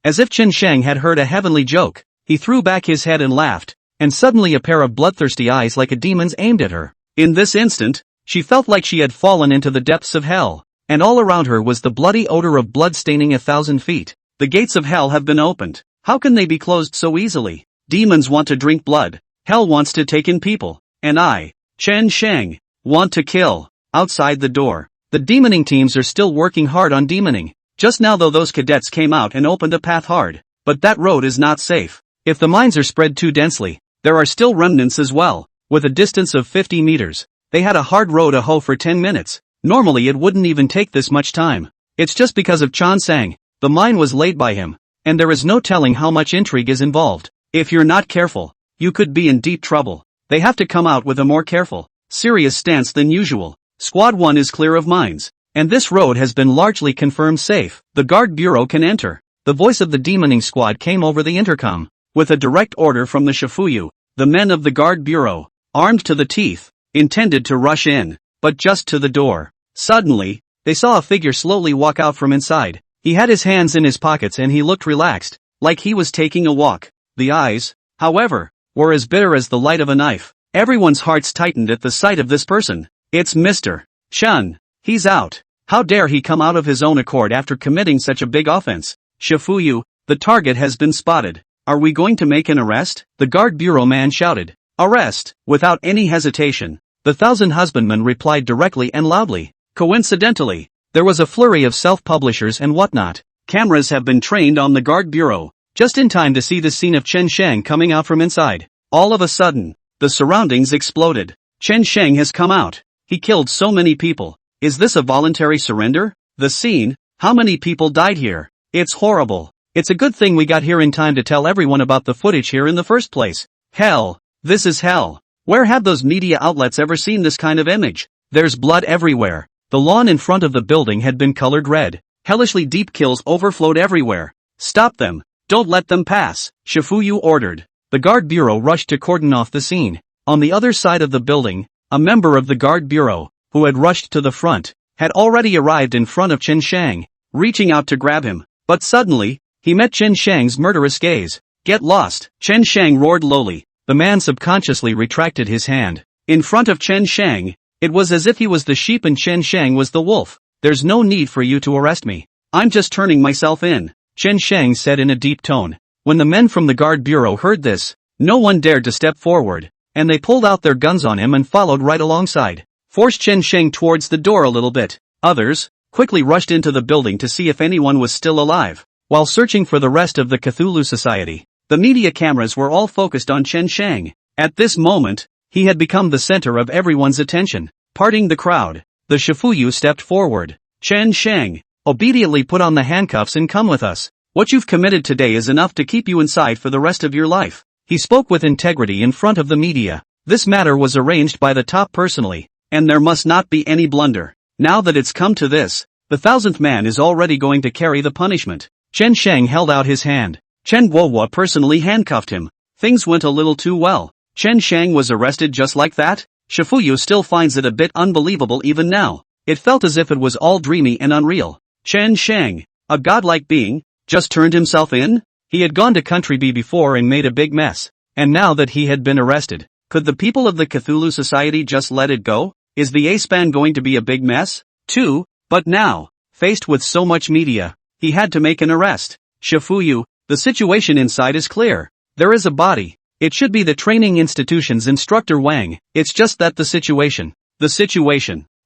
As if Chen Sheng had heard a heavenly joke, he threw back his head and laughed, and suddenly a pair of bloodthirsty eyes like a demon's aimed at her. In this instant, she felt like she had fallen into the depths of hell, and all around her was the bloody odor of blood staining 1,000 feet. The gates of hell have been opened. How can they be closed so easily? Demons want to drink blood. Hell wants to take in people. And I, Chen Sheng, want to kill. Outside the door, the demoning teams are still working hard on demoning. Just now though those cadets came out and opened a path hard. But that road is not safe. If the mines are spread too densely, there are still remnants as well. With a distance of 50 meters, they had a hard row to hoe for 10 minutes. Normally it wouldn't even take this much time. It's just because of Chan Sang. The mine was laid by him, and there is no telling how much intrigue is involved. If you're not careful, you could be in deep trouble. They have to come out with a more careful, serious stance than usual. Squad 1 is clear of mines, and this road has been largely confirmed safe. The guard bureau can enter. The voice of the demoning squad came over the intercom. With a direct order from the Shifuyu, the men of the guard bureau, armed to the teeth, intended to rush in, but just to the door. Suddenly, they saw a figure slowly walk out from inside. He had his hands in his pockets and he looked relaxed, like he was taking a walk. The eyes, however, were as bitter as the light of a knife. Everyone's hearts tightened at the sight of this person. It's Mr. Chun. He's out. How dare he come out of his own accord after committing such a big offense? Shifuyu, the target has been spotted. Are we going to make an arrest? The guard bureau man shouted. Arrest! Without any hesitation. The thousand husbandmen replied directly and loudly. Coincidentally, there was a flurry of self-publishers and whatnot. Cameras have been trained on the guard bureau, just in time to see the scene of Chen Sheng coming out from inside. All of a sudden, the surroundings exploded. Chen Sheng has come out. He killed so many people. Is this a voluntary surrender? The scene, how many people died here? It's horrible. It's a good thing we got here in time to tell everyone about the footage here in the first place. Hell, this is hell. Where have those media outlets ever seen this kind of image? There's blood everywhere. The lawn in front of the building had been colored red. Hellishly deep kills overflowed everywhere. Stop them. Don't let them pass, Shifuyu ordered. The guard bureau rushed to cordon off the scene. On the other side of the building, a member of the guard bureau, who had rushed to the front, had already arrived in front of Chen Sheng, reaching out to grab him. But suddenly, he met Chen Sheng's murderous gaze. Get lost, Chen Sheng roared lowly. The man subconsciously retracted his hand. In front of Chen Sheng, it was as if he was the sheep and Chen Sheng was the wolf. There's no need for you to arrest me. I'm just turning myself in, Chen Sheng said in a deep tone. When the men from the guard bureau heard this, no one dared to step forward, and they pulled out their guns on him and followed right alongside. Forced Chen Sheng towards the door a little bit. Others quickly rushed into the building to see if anyone was still alive. While searching for the rest of the Cthulhu Society, the media cameras were all focused on Chen Sheng. At this moment, he had become the center of everyone's attention. Parting the crowd, the Shifuyu stepped forward. Chen Sheng, obediently put on the handcuffs and come with us. What you've committed today is enough to keep you inside for the rest of your life. He spoke with integrity in front of the media. This matter was arranged by the top personally, and there must not be any blunder. Now that it's come to this, the thousandth man is already going to carry the punishment. Chen Sheng held out his hand. Chen Guohua personally handcuffed him. Things went a little too well. Chen Sheng was arrested just like that? Shifuyu still finds it a bit unbelievable even now. It felt as if it was all dreamy and unreal. Chen Sheng, a godlike being, just turned himself in? He had gone to Country B before and made a big mess. And now that he had been arrested, could the people of the Cthulhu Society just let it go? Is the A-span going to be a big mess, too? But now, faced with so much media, he had to make an arrest. Shifuyu, the situation inside is clear. There is a body. It should be the training institution's instructor Wang. It's just that the situation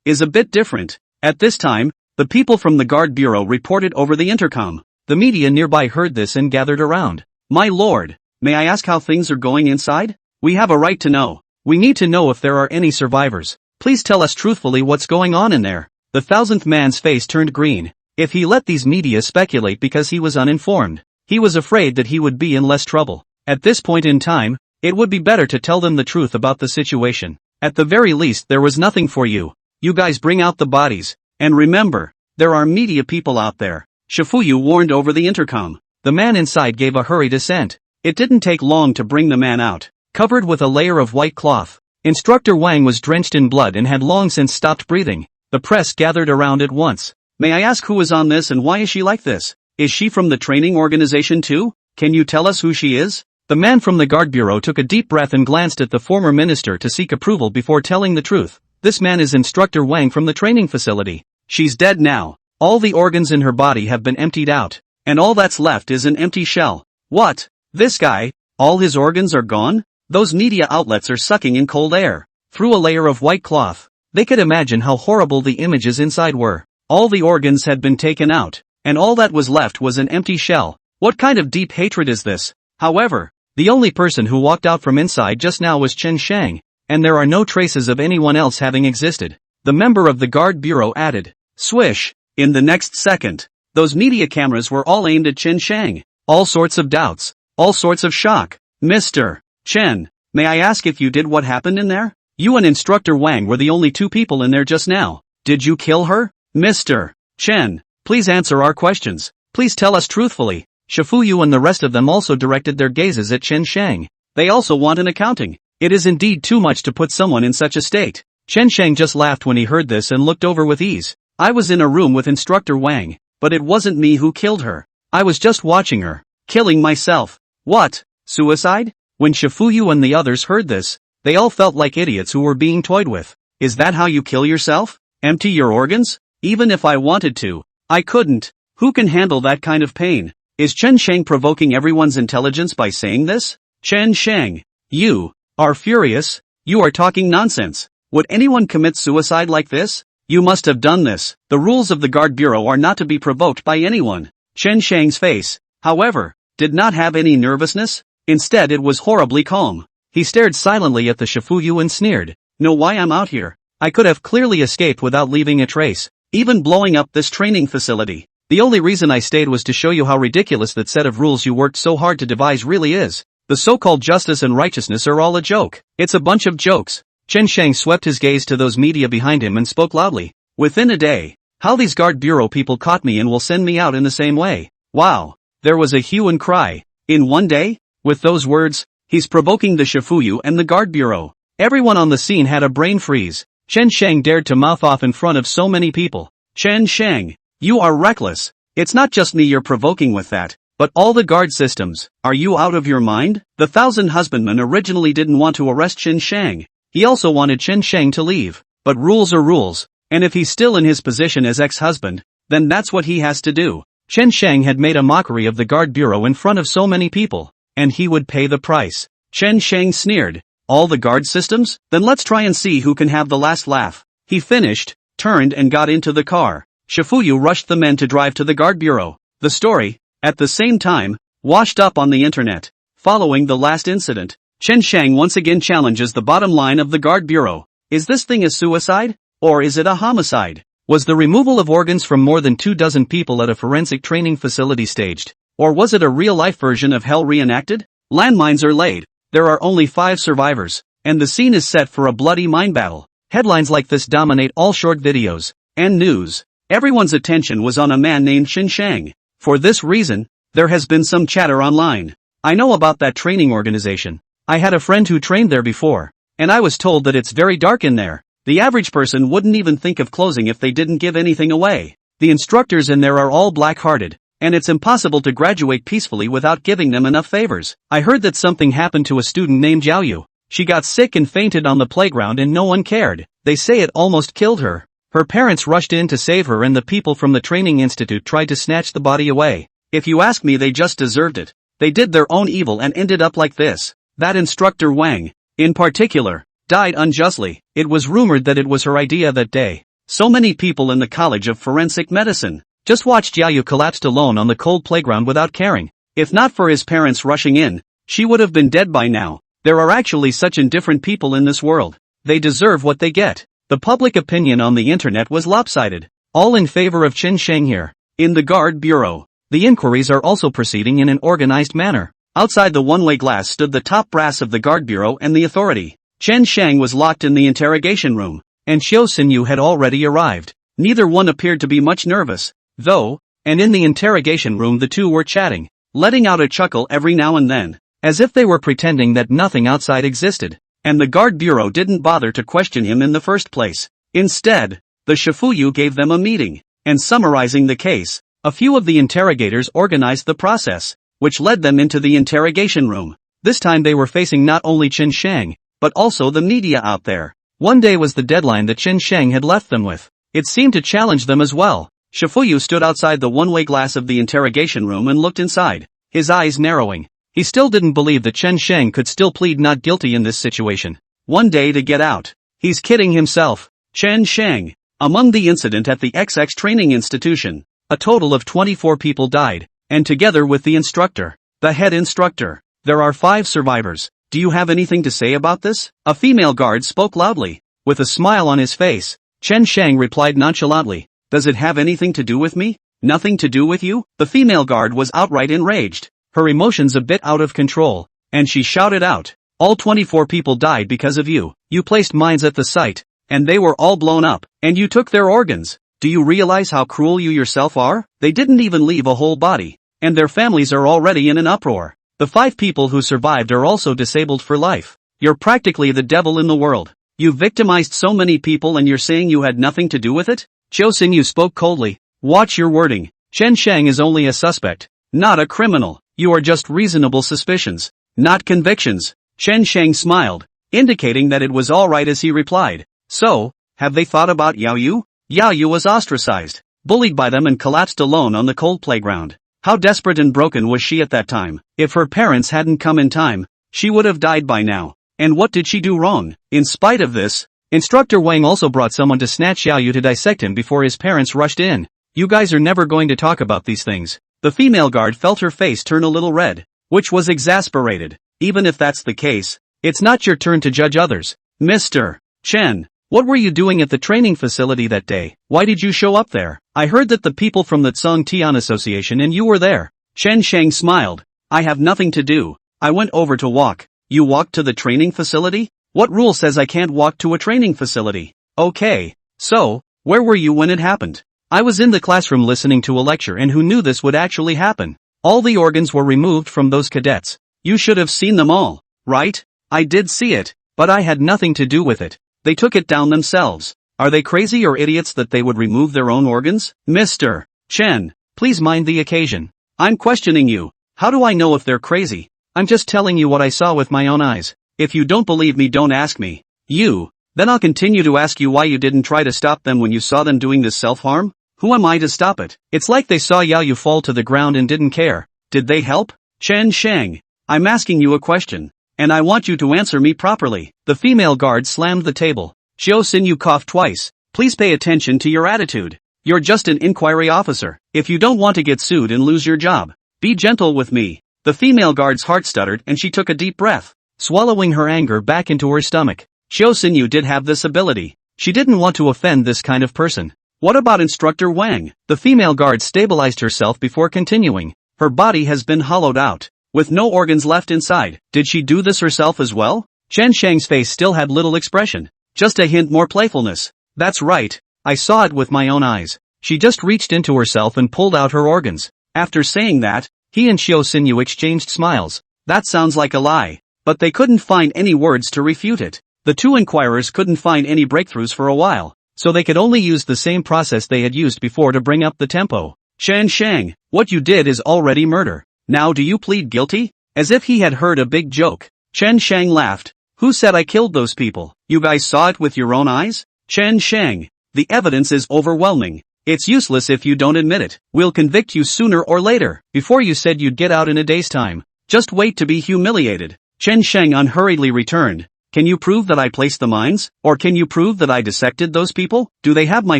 is a bit different. At this time, the people from the guard bureau reported over the intercom. The media nearby heard this and gathered around. My lord, may I ask how things are going inside? We have a right to know. We need to know if there are any survivors. Please tell us truthfully what's going on in there. The thousandth man's face turned green. If he let these media speculate because he was uninformed, he was afraid that he would be in less trouble. At this point in time, it would be better to tell them the truth about the situation. At the very least there was nothing for you. You guys bring out the bodies. And remember, there are media people out there. Shifuyu warned over the intercom. The man inside gave a hurried assent. It didn't take long to bring the man out, covered with a layer of white cloth. Instructor Wang was drenched in blood and had long since stopped breathing. The press gathered around at once. May I ask who is on this and why is she like this? Is she from the training organization too? Can you tell us who she is? The man from the guard bureau took a deep breath and glanced at the former minister to seek approval before telling the truth. This man is Instructor Wang from the training facility. She's dead now. All the organs in her body have been emptied out, and all that's left is an empty shell. What? This guy? All his organs are gone? Those media outlets are sucking in cold air. Through a layer of white cloth, they could imagine how horrible the images inside were. All the organs had been taken out, and all that was left was an empty shell. What kind of deep hatred is this? However, the only person who walked out from inside just now was Chen Sheng, and there are no traces of anyone else having existed. The member of the guard bureau added. Swish. In the next second, those media cameras were all aimed at Chen Sheng. All sorts of doubts. All sorts of shock. Mr. Chen, may I ask if you did what happened in there? You and Instructor Wang were the only two people in there just now. Did you kill her? Mr. Chen, please answer our questions. Please tell us truthfully. Shifuyu and the rest of them also directed their gazes at Chen Sheng. They also want an accounting. It is indeed too much to put someone in such a state. Chen Sheng just laughed when he heard this and looked over with ease. I was in a room with Instructor Wang, but it wasn't me who killed her. I was just watching her, killing myself. What? Suicide? When Shifuyu and the others heard this, they all felt like idiots who were being toyed with. Is that how you kill yourself? Empty your organs? Even if I wanted to, I couldn't. Who can handle that kind of pain? Is Chen Sheng provoking everyone's intelligence by saying this? Chen Sheng, you are furious. You are talking nonsense. Would anyone commit suicide like this? You must have done this. The rules of the Guard Bureau are not to be provoked by anyone. Chen Sheng's face, however, did not have any nervousness. Instead it was horribly calm. He stared silently at the Shifuyu and sneered. Know why I'm out here? I could have clearly escaped without leaving a trace, even blowing up this training facility. The only reason I stayed was to show you how ridiculous that set of rules you worked so hard to devise really is. The so-called justice and righteousness are all a joke. It's a bunch of jokes. Chen Sheng swept his gaze to those media behind him and spoke loudly. Within a day, how these Guard Bureau people caught me and will send me out in the same way. Wow. There was a hue and cry. In one day? With those words, he's provoking the Shifuyu and the Guard Bureau. Everyone on the scene had a brain freeze. Chen Sheng dared to mouth off in front of so many people. Chen Sheng, you are reckless. It's not just me you're provoking with that, but all the guard systems. Are you out of your mind? The Thousand Husbandmen originally didn't want to arrest Chen Sheng. He also wanted Chen Sheng to leave. But rules are rules, and if he's still in his position as ex-husband, then that's what he has to do. Chen Sheng had made a mockery of the Guard Bureau in front of so many people, and he would pay the price. Chen Sheng sneered. All the guard systems? Then let's try and see who can have the last laugh. He finished, turned and got into the car. Shifuyu rushed the men to drive to the Guard Bureau. The story, at the same time, washed up on the internet. Following the last incident, Chen Sheng once again challenges the bottom line of the Guard Bureau. Is this thing a suicide? Or is it a homicide? Was the removal of organs from more than 24 people at a forensic training facility staged? Or was it a real-life version of hell reenacted? Landmines are laid. There are only 5 survivors, and the scene is set for a bloody mine battle. Headlines like this dominate all short videos and news. Everyone's attention was on a man named Chen Sheng. For this reason, there has been some chatter online. I know about that training organization. I had a friend who trained there before, and I was told that it's very dark in there. The average person wouldn't even think of closing if they didn't give anything away. The instructors in there are all black-hearted, and it's impossible to graduate peacefully without giving them enough favors. I heard that something happened to a student named Jiaoyu. She got sick and fainted on the playground and no one cared. They say it almost killed her. Her parents rushed in to save her and the people from the training institute tried to snatch the body away. If you ask me, they just deserved it. They did their own evil and ended up like this. That instructor Wang, in particular, died unjustly. It was rumored that it was her idea that day. So many people in the College of Forensic Medicine. Just watch Jiaoyu collapsed alone on the cold playground without caring. If not for his parents rushing in, she would have been dead by now. There are actually such indifferent people in this world. They deserve what they get. The public opinion on the internet was lopsided. All in favor of Chen Sheng here. In the Guard Bureau, the inquiries are also proceeding in an organized manner. Outside the one-way glass stood the top brass of the Guard Bureau and the authority. Chen Sheng was locked in the interrogation room, and Xiao Xinyu had already arrived. Neither one appeared to be much nervous, though, and in the interrogation room the two were chatting, letting out a chuckle every now and then, as if they were pretending that nothing outside existed, and the Guard Bureau didn't bother to question him in the first place. Instead, the Shifuyu gave them a meeting, and summarizing the case, a few of the interrogators organized the process, which led them into the interrogation room. This time they were facing not only Chen Sheng, but also the media out there. One day was the deadline that Chen Sheng had left them with. It seemed to challenge them as well. Shifuyu stood outside the one-way glass of the interrogation room and looked inside, his eyes narrowing. He still didn't believe that Chen Sheng could still plead not guilty in this situation. One day to get out. He's kidding himself. Chen Sheng. Among the incident at the XX training institution, a total of 24 people died, and together with the instructor, the head instructor, there are 5 survivors. Do you have anything to say about this? A female guard spoke loudly. With a smile on his face, Chen Sheng replied nonchalantly, "Does it have anything to do with me? Nothing to do with you?" The female guard was outright enraged, her emotions a bit out of control, and she shouted out, "All 24 people died because of you. You placed mines at the site, and they were all blown up, and you took their organs. Do you realize how cruel you yourself are? They didn't even leave a whole body, and their families are already in an uproar. The 5 people who survived are also disabled for life. You're practically the devil in the world. You victimized so many people and you're saying you had nothing to do with it? Chiu Xinyu spoke coldly. Watch your wording. Chen Shang is only a suspect, not a criminal. You are just reasonable suspicions, not convictions. Chen Shang smiled, indicating that it was alright as he replied. So, have they thought about Yao Yu? Yao Yu was ostracized, bullied by them and collapsed alone on the cold playground. How desperate and broken was she at that time? If her parents hadn't come in time, she would have died by now. And what did she do wrong? In spite of this, Instructor Wang also brought someone to snatch Yao Yu to dissect him before his parents rushed in. You guys are never going to talk about these things. The female guard felt her face turn a little red, which was exasperated. Even if that's the case, it's not your turn to judge others. Mr. Chen, what were you doing at the training facility that day? Why did you show up there? I heard that the people from the Tsung Tian Association and you were there. Chen Shang smiled. I have nothing to do. I went over to walk. You walked to the training facility? What rule says I can't walk to a training facility? Okay. So, where were you when it happened? I was in the classroom listening to a lecture, and who knew this would actually happen? All the organs were removed from those cadets. You should have seen them all, right? I did see it, but I had nothing to do with it. They took it down themselves. Are they crazy or idiots that they would remove their own organs? Mr. Chen, please mind the occasion. I'm questioning you. How do I know if they're crazy? I'm just telling you what I saw with my own eyes. If you don't believe me, don't ask me. Then I'll continue to ask you why you didn't try to stop them when you saw them doing this self-harm? Who am I to stop it? It's like they saw Yao Yu fall to the ground and didn't care. Did they help? Chen Shang, I'm asking you a question, and I want you to answer me properly. The female guard slammed the table. Chiu Xinyu coughed twice. Please pay attention to your attitude. You're just an inquiry officer. If you don't want to get sued and lose your job, be gentle with me. The female guard's heart stuttered and she took a deep breath, swallowing her anger back into her stomach. Chiu Xinyu did have this ability. She didn't want to offend this kind of person. What about Instructor Wang? The female guard stabilized herself before continuing. Her body has been hollowed out, with no organs left inside. Did she do this herself as well? Chen Shang's face still had little expression, just a hint more playfulness. That's right, I saw it with my own eyes. She just reached into herself and pulled out her organs. After saying that, he and Chiu Xinyu exchanged smiles. That sounds like a lie, but they couldn't find any words to refute it. The two inquirers couldn't find any breakthroughs for a while, so they could only use the same process they had used before to bring up the tempo. Chen Shang, what you did is already murder. Now do you plead guilty? As if he had heard a big joke, Chen Shang laughed. Who said I killed those people? You guys saw it with your own eyes? Chen Shang, the evidence is overwhelming. It's useless if you don't admit it. We'll convict you sooner or later. Before you said you'd get out in a day's time. Just wait to be humiliated. Chen Shang unhurriedly returned. Can you prove that I placed the mines? Or can you prove that I dissected those people? Do they have my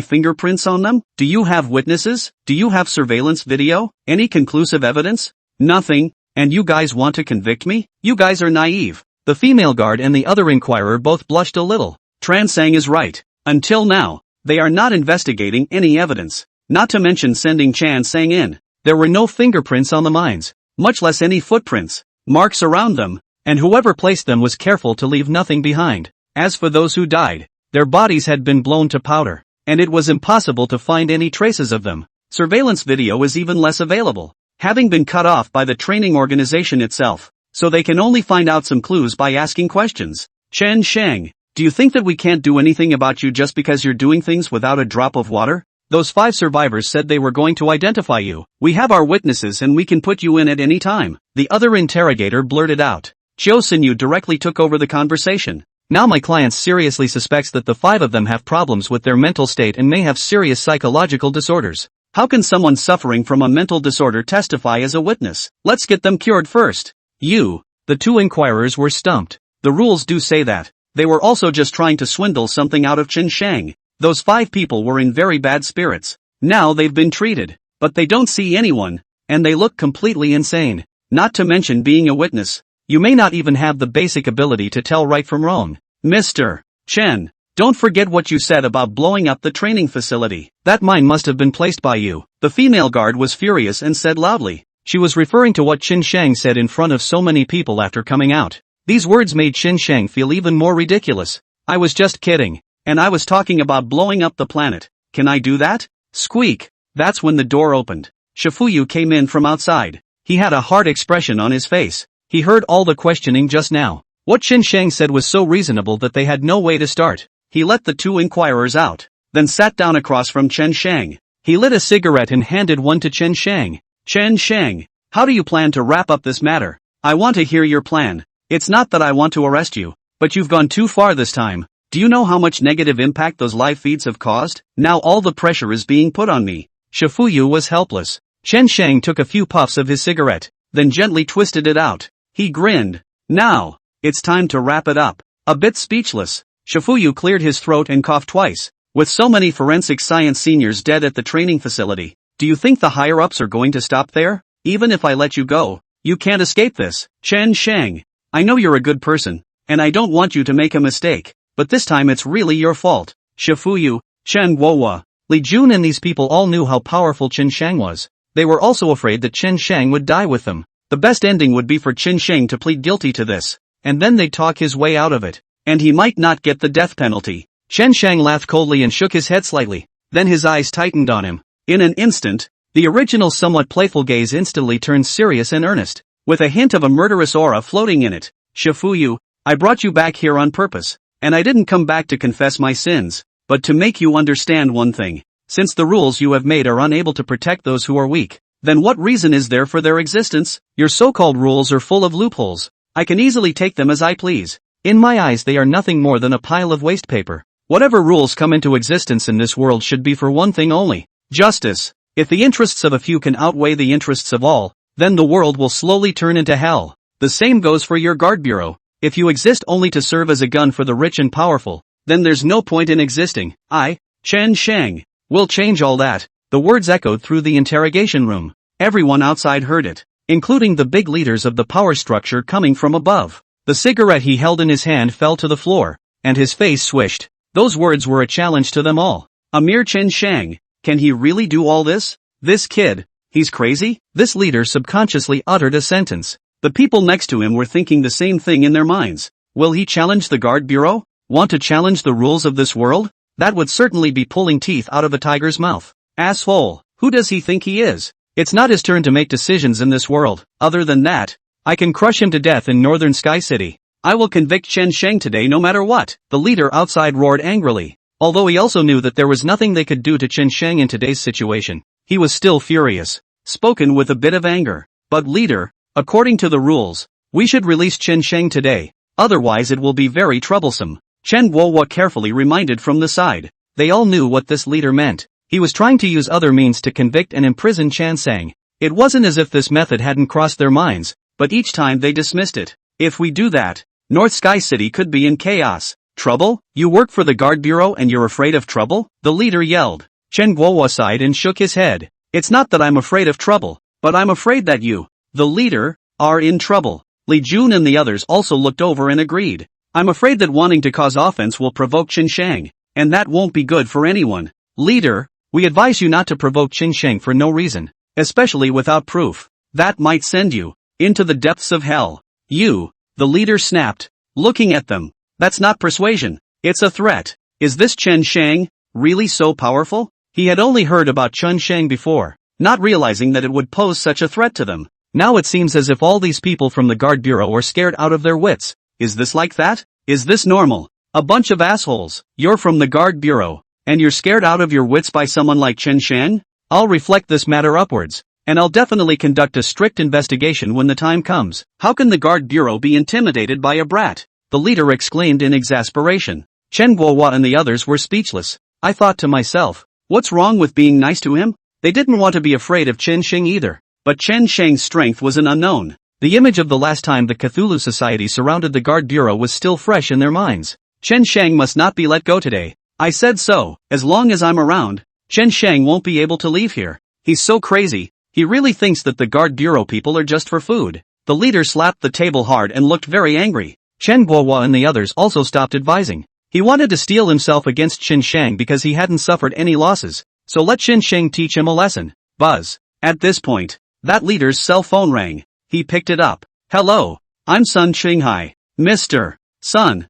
fingerprints on them? Do you have witnesses? Do you have surveillance video? Any conclusive evidence? Nothing. And you guys want to convict me? You guys are naive. The female guard and the other inquirer both blushed a little. Transang is right. Until now, they are not investigating any evidence. Not to mention sending Chan Sang in. There were no fingerprints on the mines, much less any footprints, marks around them. And whoever placed them was careful to leave nothing behind. As for those who died, their bodies had been blown to powder, and it was impossible to find any traces of them. Surveillance video is even less available, having been cut off by the training organization itself, so they can only find out some clues by asking questions. Chen Shang, do you think that we can't do anything about you just because you're doing things without a drop of water? Those 5 survivors said they were going to identify you. We have our witnesses and we can put you in at any time. The other interrogator blurted out. Chiu Xinyu directly took over the conversation. Now my client seriously suspects that the 5 of them have problems with their mental state and may have serious psychological disorders. How can someone suffering from a mental disorder testify as a witness? Let's get them cured first. The 2 inquirers were stumped. The rules do say that. They were also just trying to swindle something out of Chen Shang. Those 5 people were in very bad spirits. Now they've been treated, but they don't see anyone, and they look completely insane. Not to mention being a witness. You may not even have the basic ability to tell right from wrong. Mr. Chen, don't forget what you said about blowing up the training facility. That mine must have been placed by you. The female guard was furious and said loudly. She was referring to what Chen Shang said in front of so many people after coming out. These words made Chen Shang feel even more ridiculous. I was just kidding. And I was talking about blowing up the planet. Can I do that? Squeak. That's when the door opened. Shifuyu came in from outside. He had a hard expression on his face. He heard all the questioning just now. What Chen Shang said was so reasonable that they had no way to start. He let the two inquirers out, then sat down across from Chen Shang. He lit a cigarette and handed one to Chen Shang. Chen Shang, how do you plan to wrap up this matter? I want to hear your plan. It's not that I want to arrest you, but you've gone too far this time. Do you know how much negative impact those live feeds have caused? Now all the pressure is being put on me. Shifuyu was helpless. Chen Shang took a few puffs of his cigarette, then gently twisted it out. He grinned. Now, it's time to wrap it up. A bit speechless, Shifuyu cleared his throat and coughed twice. With so many forensic science seniors dead at the training facility, do you think the higher-ups are going to stop there? Even if I let you go, you can't escape this. Chen Shang, I know you're a good person, and I don't want you to make a mistake, but this time it's really your fault. Shifuyu, Chen Guohua, Li Jun and these people all knew how powerful Chen Shang was. They were also afraid that Chen Shang would die with them. The best ending would be for Chen Shang to plead guilty to this, and then they'd talk his way out of it, and he might not get the death penalty. Chen Shang laughed coldly and shook his head slightly, then his eyes tightened on him. In an instant, the original somewhat playful gaze instantly turned serious and earnest, with a hint of a murderous aura floating in it. Shifuyu, I brought you back here on purpose, and I didn't come back to confess my sins, but to make you understand one thing. Since the rules you have made are unable to protect those who are weak, then what reason is there for their existence? Your so-called rules are full of loopholes. I can easily take them as I please. In my eyes they are nothing more than a pile of waste paper. Whatever rules come into existence in this world should be for one thing only: justice. If the interests of a few can outweigh the interests of all, then the world will slowly turn into hell. The same goes for your guard bureau. If you exist only to serve as a gun for the rich and powerful, then there's no point in existing. I, Chen Shang, will change all that. The words echoed through the interrogation room. Everyone outside heard it, including the big leaders of the power structure coming from above. The cigarette he held in his hand fell to the floor, and his face swished. Those words were a challenge to them all. A mere Chen Shang, can he really do all this? This kid, he's crazy? This leader subconsciously uttered a sentence. The people next to him were thinking the same thing in their minds. Will he challenge the guard bureau? Want to challenge the rules of this world? That would certainly be pulling teeth out of a tiger's mouth. Asshole, who does he think he is? It's not his turn to make decisions in this world. Other than that, I can crush him to death in Northern Sky City. I will convict Chen Shang today no matter what. The leader outside roared angrily. Although he also knew that there was nothing they could do to Chen Shang in today's situation, he was still furious. Spoken with a bit of anger. But leader, according to the rules, we should release Chen Shang today. Otherwise it will be very troublesome. Chen Guohua carefully reminded from the side. They all knew what this leader meant. He was trying to use other means to convict and imprison Chen Shang. It wasn't as if this method hadn't crossed their minds, but each time they dismissed it. If we do that, North Sky City could be in chaos. Trouble? You work for the guard bureau and you're afraid of trouble? The leader yelled. Chen Guohua sighed and shook his head. It's not that I'm afraid of trouble, but I'm afraid that you, the leader, are in trouble. Li Jun and the others also looked over and agreed. I'm afraid that wanting to cause offense will provoke Chen Shang, and that won't be good for anyone. Leader, we advise you not to provoke Chen Shang for no reason, especially without proof. That might send you into the depths of hell. You, the leader snapped, looking at them. That's not persuasion, it's a threat. Is this Chen Shang really so powerful? He had only heard about Chen Shang before, not realizing that it would pose such a threat to them. Now it seems as if all these people from the guard bureau are scared out of their wits. Is this like that? Is this normal? A bunch of assholes. You're from the guard bureau, and you're scared out of your wits by someone like Chen Shang? I'll reflect this matter upwards, and I'll definitely conduct a strict investigation when the time comes. How can the guard bureau be intimidated by a brat? The leader exclaimed in exasperation. Chen Guohua and the others were speechless. I thought to myself, what's wrong with being nice to him? They didn't want to be afraid of Chen Shang either, but Chen Shang's strength was an unknown. The image of the last time the Cthulhu Society surrounded the guard bureau was still fresh in their minds. Chen Shang must not be let go today. I said so. As long as I'm around, Chen Shang won't be able to leave here. He's so crazy. He really thinks that the guard bureau people are just for food. The leader slapped the table hard and looked very angry. Chen Guohua and the others also stopped advising. He wanted to steel himself against Chen Shang because he hadn't suffered any losses, so let Chen Shang teach him a lesson. Buzz. At this point, that leader's cell phone rang. He picked it up. Hello, I'm Sun Qinghai. Mr. Sun.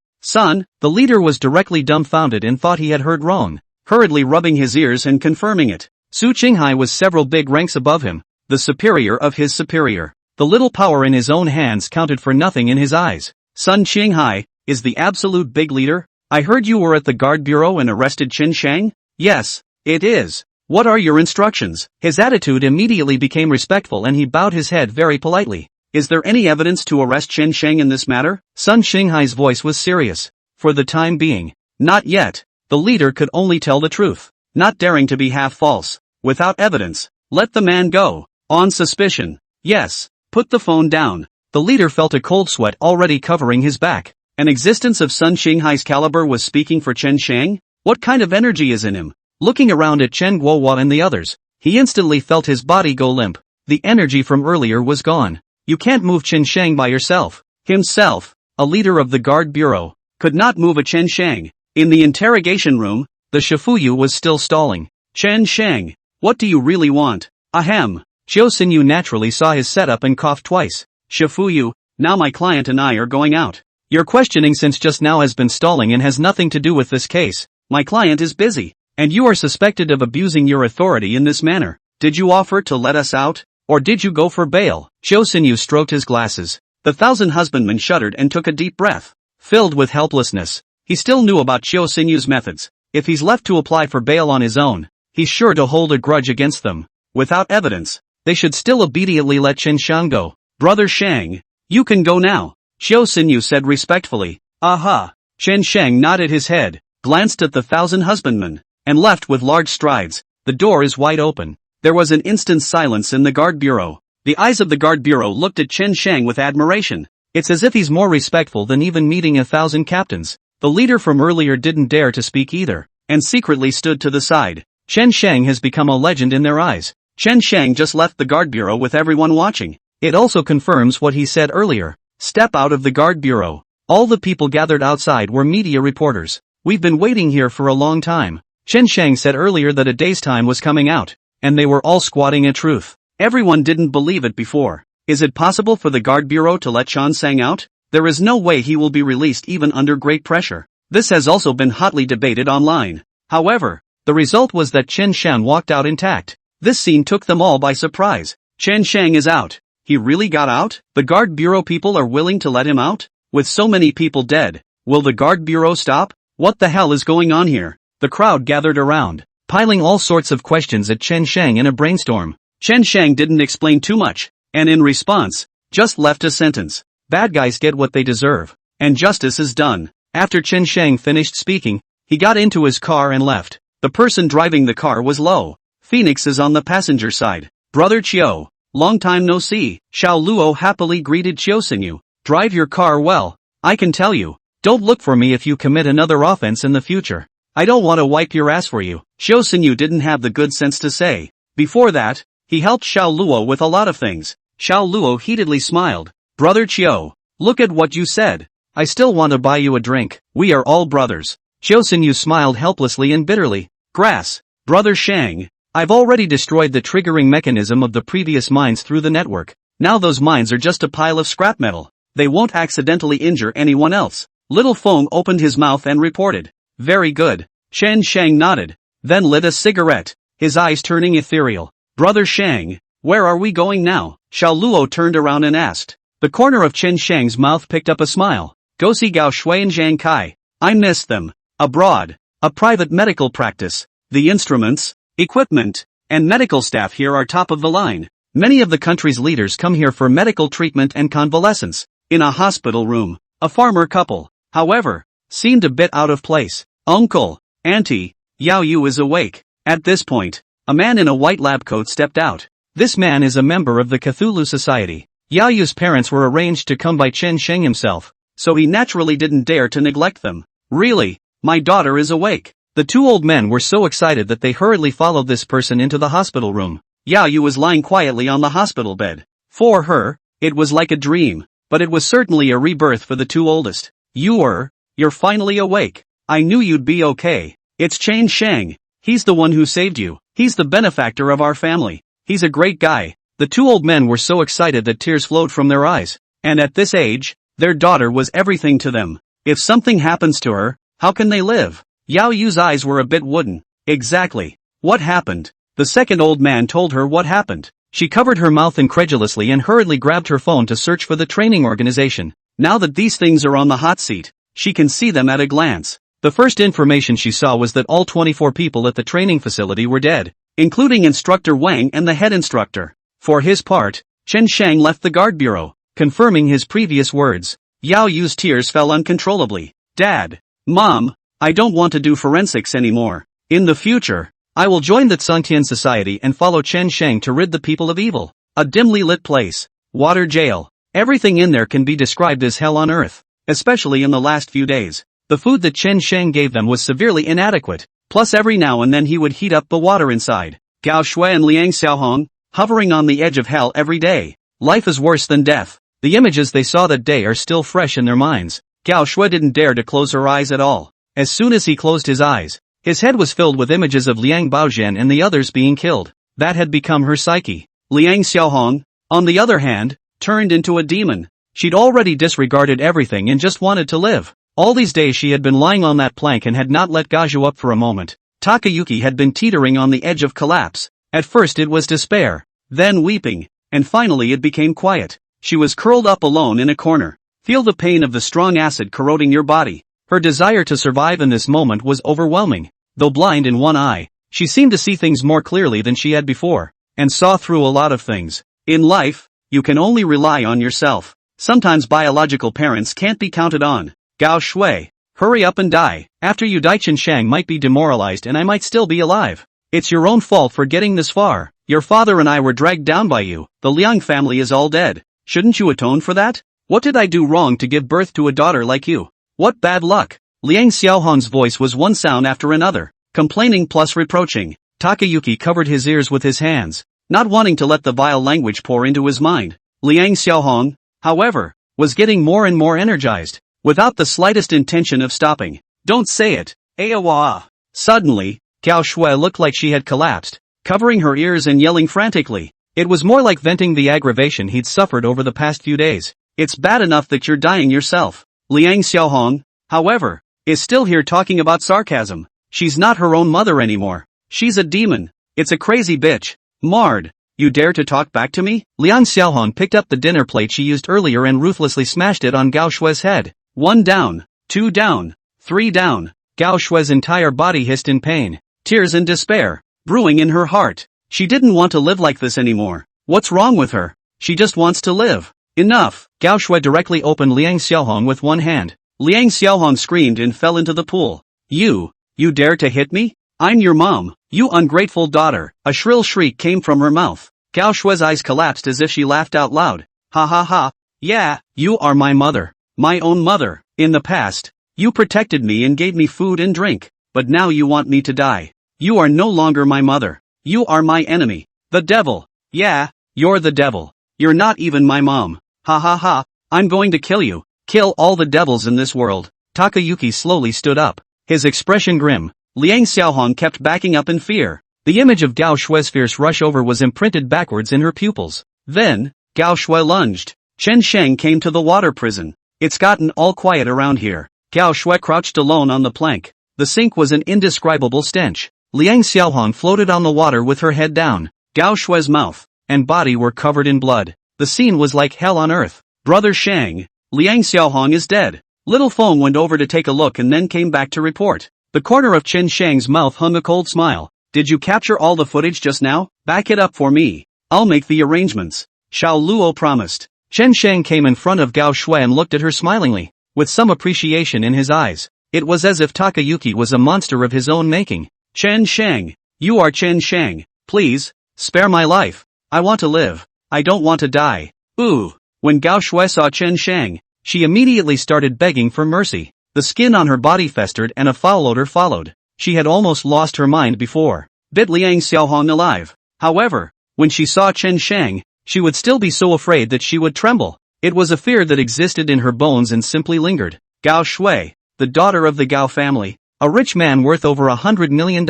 The leader was directly dumbfounded and thought he had heard wrong, hurriedly rubbing his ears and confirming it. Su Qinghai was several big ranks above him, the superior of his superior. The little power in his own hands counted for nothing in his eyes. Sun Qinghai, is the absolute big leader? I heard you were at the guard bureau and arrested Qin Shang? Yes, it is. What are your instructions? His attitude immediately became respectful and he bowed his head very politely. Is there any evidence to arrest Qin Shang in this matter? Sun Qinghai's voice was serious. For the time being. Not yet. The leader could only tell the truth, not daring to be half false. Without evidence, let the man go. On suspicion. Yes. Put the phone down. The leader felt a cold sweat already covering his back. An existence of Sun Qinghai's caliber was speaking for Qin Shang? What kind of energy is in him? Looking around at Chen Guohua and the others, he instantly felt his body go limp. The energy from earlier was gone. You can't move Qin Shang by yourself. Himself, a leader of the guard bureau, could not move a Qin Shang. In the interrogation room, the Shifuyu was still stalling. Qin Shang, what do you really want? Ahem. Xiao Xinyu naturally saw his setup and coughed twice. Shifuyu, now my client and I are going out. Your questioning since just now has been stalling and has nothing to do with this case. My client is busy, and you are suspected of abusing your authority in this manner. Did you offer to let us out, or did you go for bail? Xiao Xinyu stroked his glasses. The thousand husbandmen shuddered and took a deep breath. Filled with helplessness, he still knew about Xiao Xinyu's methods. If he's left to apply for bail on his own, he's sure to hold a grudge against them. Without evidence, they should still obediently let Qin Shang go. Brother Shang, you can go now, Xiao Xinyu said respectfully. Aha. Qin Shang nodded his head, glanced at the thousand husbandmen, and left with large strides. The door is wide open. There was an instant silence in the guard bureau. The eyes of the guard bureau looked at Qin Shang with admiration. It's as if he's more respectful than even meeting 1,000 captains. The leader from earlier didn't dare to speak either, and secretly stood to the side. Qin Shang has become a legend in their eyes. Qin Shang just left the guard bureau with everyone watching. It also confirms what he said earlier. Step out of the guard bureau. All the people gathered outside were media reporters. We've been waiting here for a long time. Qin Shang said earlier that a day's time was coming out, and they were all squatting at truth. Everyone didn't believe it before. Is it possible for the guard bureau to let Qin Shang out? There is no way he will be released even under great pressure. This has also been hotly debated online. However, the result was that Qin Shang walked out intact. This scene took them all by surprise. Qin Shang is out. He really got out? The guard bureau people are willing to let him out? With so many people dead, will the guard bureau stop? What the hell is going on here? The crowd gathered around, piling all sorts of questions at Qin Shang in a brainstorm. Qin Shang didn't explain too much, and in response, just left a sentence. Bad guys get what they deserve, and justice is done. After Qin Shang finished speaking, he got into his car and left. The person driving the car was Lo. Phoenix is on the passenger side. Brother Chiu, long time no see. Xiao Luo happily greeted Xiao Xinyu. Drive your car well. I can tell you, don't look for me if you commit another offense in the future. I don't want to wipe your ass for you. Xiao Xinyu didn't have the good sense to say. Before that, he helped Xiao Luo with a lot of things. Xiao Luo heatedly smiled. Brother Chiu, look at what you said. I still want to buy you a drink. We are all brothers. Xiao Xinyu smiled helplessly and bitterly. Grass. Brother Shang, I've already destroyed the triggering mechanism of the previous mines through the network. Now those mines are just a pile of scrap metal. They won't accidentally injure anyone else. Little Feng opened his mouth and reported. Very good. Qin Shang nodded, then lit a cigarette, his eyes turning ethereal. Brother Shang, where are we going now? Xiao Luo turned around and asked. The corner of Qin Shang's mouth picked up a smile. Go see Gao Shui and Zhang Kai. I missed them. Abroad. A private medical practice. The instruments, equipment, and medical staff here are top of the line. Many of the country's leaders come here for medical treatment and convalescence. In a hospital room, a farmer couple, however, seemed a bit out of place. Uncle, Auntie, Yao Yu is awake. At this point, a man in a white lab coat stepped out. This man is a member of the Cthulhu Society. Yao Yu's parents were arranged to come by Qin Shang himself, so he naturally didn't dare to neglect them. Really, my daughter is awake. The two old men were so excited that they hurriedly followed this person into the hospital room. Yao Yu was lying quietly on the hospital bed. For her, it was like a dream, but it was certainly a rebirth for the two oldest. You're finally awake. I knew you'd be okay. It's Qin Shang. He's the one who saved you. He's the benefactor of our family. He's a great guy. The two old men were so excited that tears flowed from their eyes. And at this age, their daughter was everything to them. If something happens to her, how can they live? Yao Yu's eyes were a bit wooden. Exactly. What happened? The second old man told her what happened. She covered her mouth incredulously and hurriedly grabbed her phone to search for the training organization. Now that these things are on the hot seat, she can see them at a glance. The first information she saw was that all 24 people at the training facility were dead, including Instructor Wang and the head instructor. For his part, Chen Shang left the guard bureau, confirming his previous words. Yao Yu's tears fell uncontrollably. Dad, Mom, I don't want to do forensics anymore. In the future, I will join the Tsungtian Society and follow Chen Shang to rid the people of evil. A dimly lit place. Water jail. Everything in there can be described as hell on earth, especially in the last few days. The food that Chen Shang gave them was severely inadequate, plus every now and then he would heat up the water inside. Gao Shui and Liang Xiaohong, hovering on the edge of hell every day. Life is worse than death. The images they saw that day are still fresh in their minds. Gao Shui didn't dare to close her eyes at all. As soon as he closed his eyes, his head was filled with images of Liang Baozhen and the others being killed. That had become her psyche. Liang Xiaohong, on the other hand, turned into a demon. She'd already disregarded everything and just wanted to live. All these days she had been lying on that plank and had not let Gaju up for a moment. Takayuki had been teetering on the edge of collapse. At first it was despair, then weeping, and finally it became quiet. She was curled up alone in a corner. Feel the pain of the strong acid corroding your body. Her desire to survive in this moment was overwhelming. Though blind in one eye, she seemed to see things more clearly than she had before, and saw through a lot of things. In life, you can only rely on yourself. Sometimes biological parents can't be counted on. Gao Shui, hurry up and die. After you die Chen Shang might be demoralized and I might still be alive. It's your own fault for getting this far. Your father and I were dragged down by you. The Liang family is all dead. Shouldn't you atone for that? What did I do wrong to give birth to a daughter like you? What bad luck. Liang Xiaohong's voice was one sound after another, complaining plus reproaching. Takayuki covered his ears with his hands, not wanting to let the vile language pour into his mind. Liang Xiaohong, however, was getting more and more energized, without the slightest intention of stopping. Don't say it. Awa. Suddenly, Gao Shui looked like she had collapsed, covering her ears and yelling frantically. It was more like venting the aggravation he'd suffered over the past few days. It's bad enough that you're dying yourself. Liang Xiaohong, however, is still here talking about sarcasm. She's not her own mother anymore. She's a demon. It's a crazy bitch. Marred. You dare to talk back to me? Liang Xiaohong picked up the dinner plate she used earlier and ruthlessly smashed it on Gao Shui's head. 1 down, 2 down, 3 down. Gao Shui's entire body hissed in pain, tears and despair, brewing in her heart. She didn't want to live like this anymore. What's wrong with her? She just wants to live. Enough. Gao Shui directly opened Liang Xiaohong with one hand. Liang Xiaohong screamed and fell into the pool. You dare to hit me? I'm your mom, you ungrateful daughter. A shrill shriek came from her mouth. Gao Shui's eyes collapsed as if she laughed out loud. Ha ha ha. Yeah, you are my mother. My own mother. In the past, you protected me and gave me food and drink, but now you want me to die. You are no longer my mother. You are my enemy. The devil. Yeah, you're the devil. You're not even my mom. Ha ha ha. I'm going to kill you. Kill all the devils in this world. Takayuki slowly stood up, his expression grim. Liang Xiaohong kept backing up in fear. The image of Gao Shui's fierce rush over was imprinted backwards in her pupils. Then, Gao Shui lunged. Chen Shang came to the water prison. It's gotten all quiet around here. Gao Shui crouched alone on the plank. The sink was an indescribable stench. Liang Xiaohong floated on the water with her head down. Gao Shui's mouth and body were covered in blood. The scene was like hell on earth. Brother Shang, Liang Xiaohong is dead. Little Feng went over to take a look and then came back to report. The corner of Chen Shang's mouth hung a cold smile. Did you capture all the footage just now? Back it up for me. I'll make the arrangements. Xiao Luo promised. Chen Shang came in front of Gao Shui and looked at her smilingly, with some appreciation in his eyes. It was as if Takayuki was a monster of his own making. Chen Shang, you are Chen Shang. Please, spare my life. I want to live. I don't want to die. Ooh. When Gao Shui saw Chen Shang, she immediately started begging for mercy. The skin on her body festered and a foul odor followed. She had almost lost her mind before. Bit Liang Xiaohong alive. However, when she saw Chen Shang, she would still be so afraid that she would tremble. It was a fear that existed in her bones and simply lingered. Gao Shui, the daughter of the Gao family, a rich man worth over $100 million.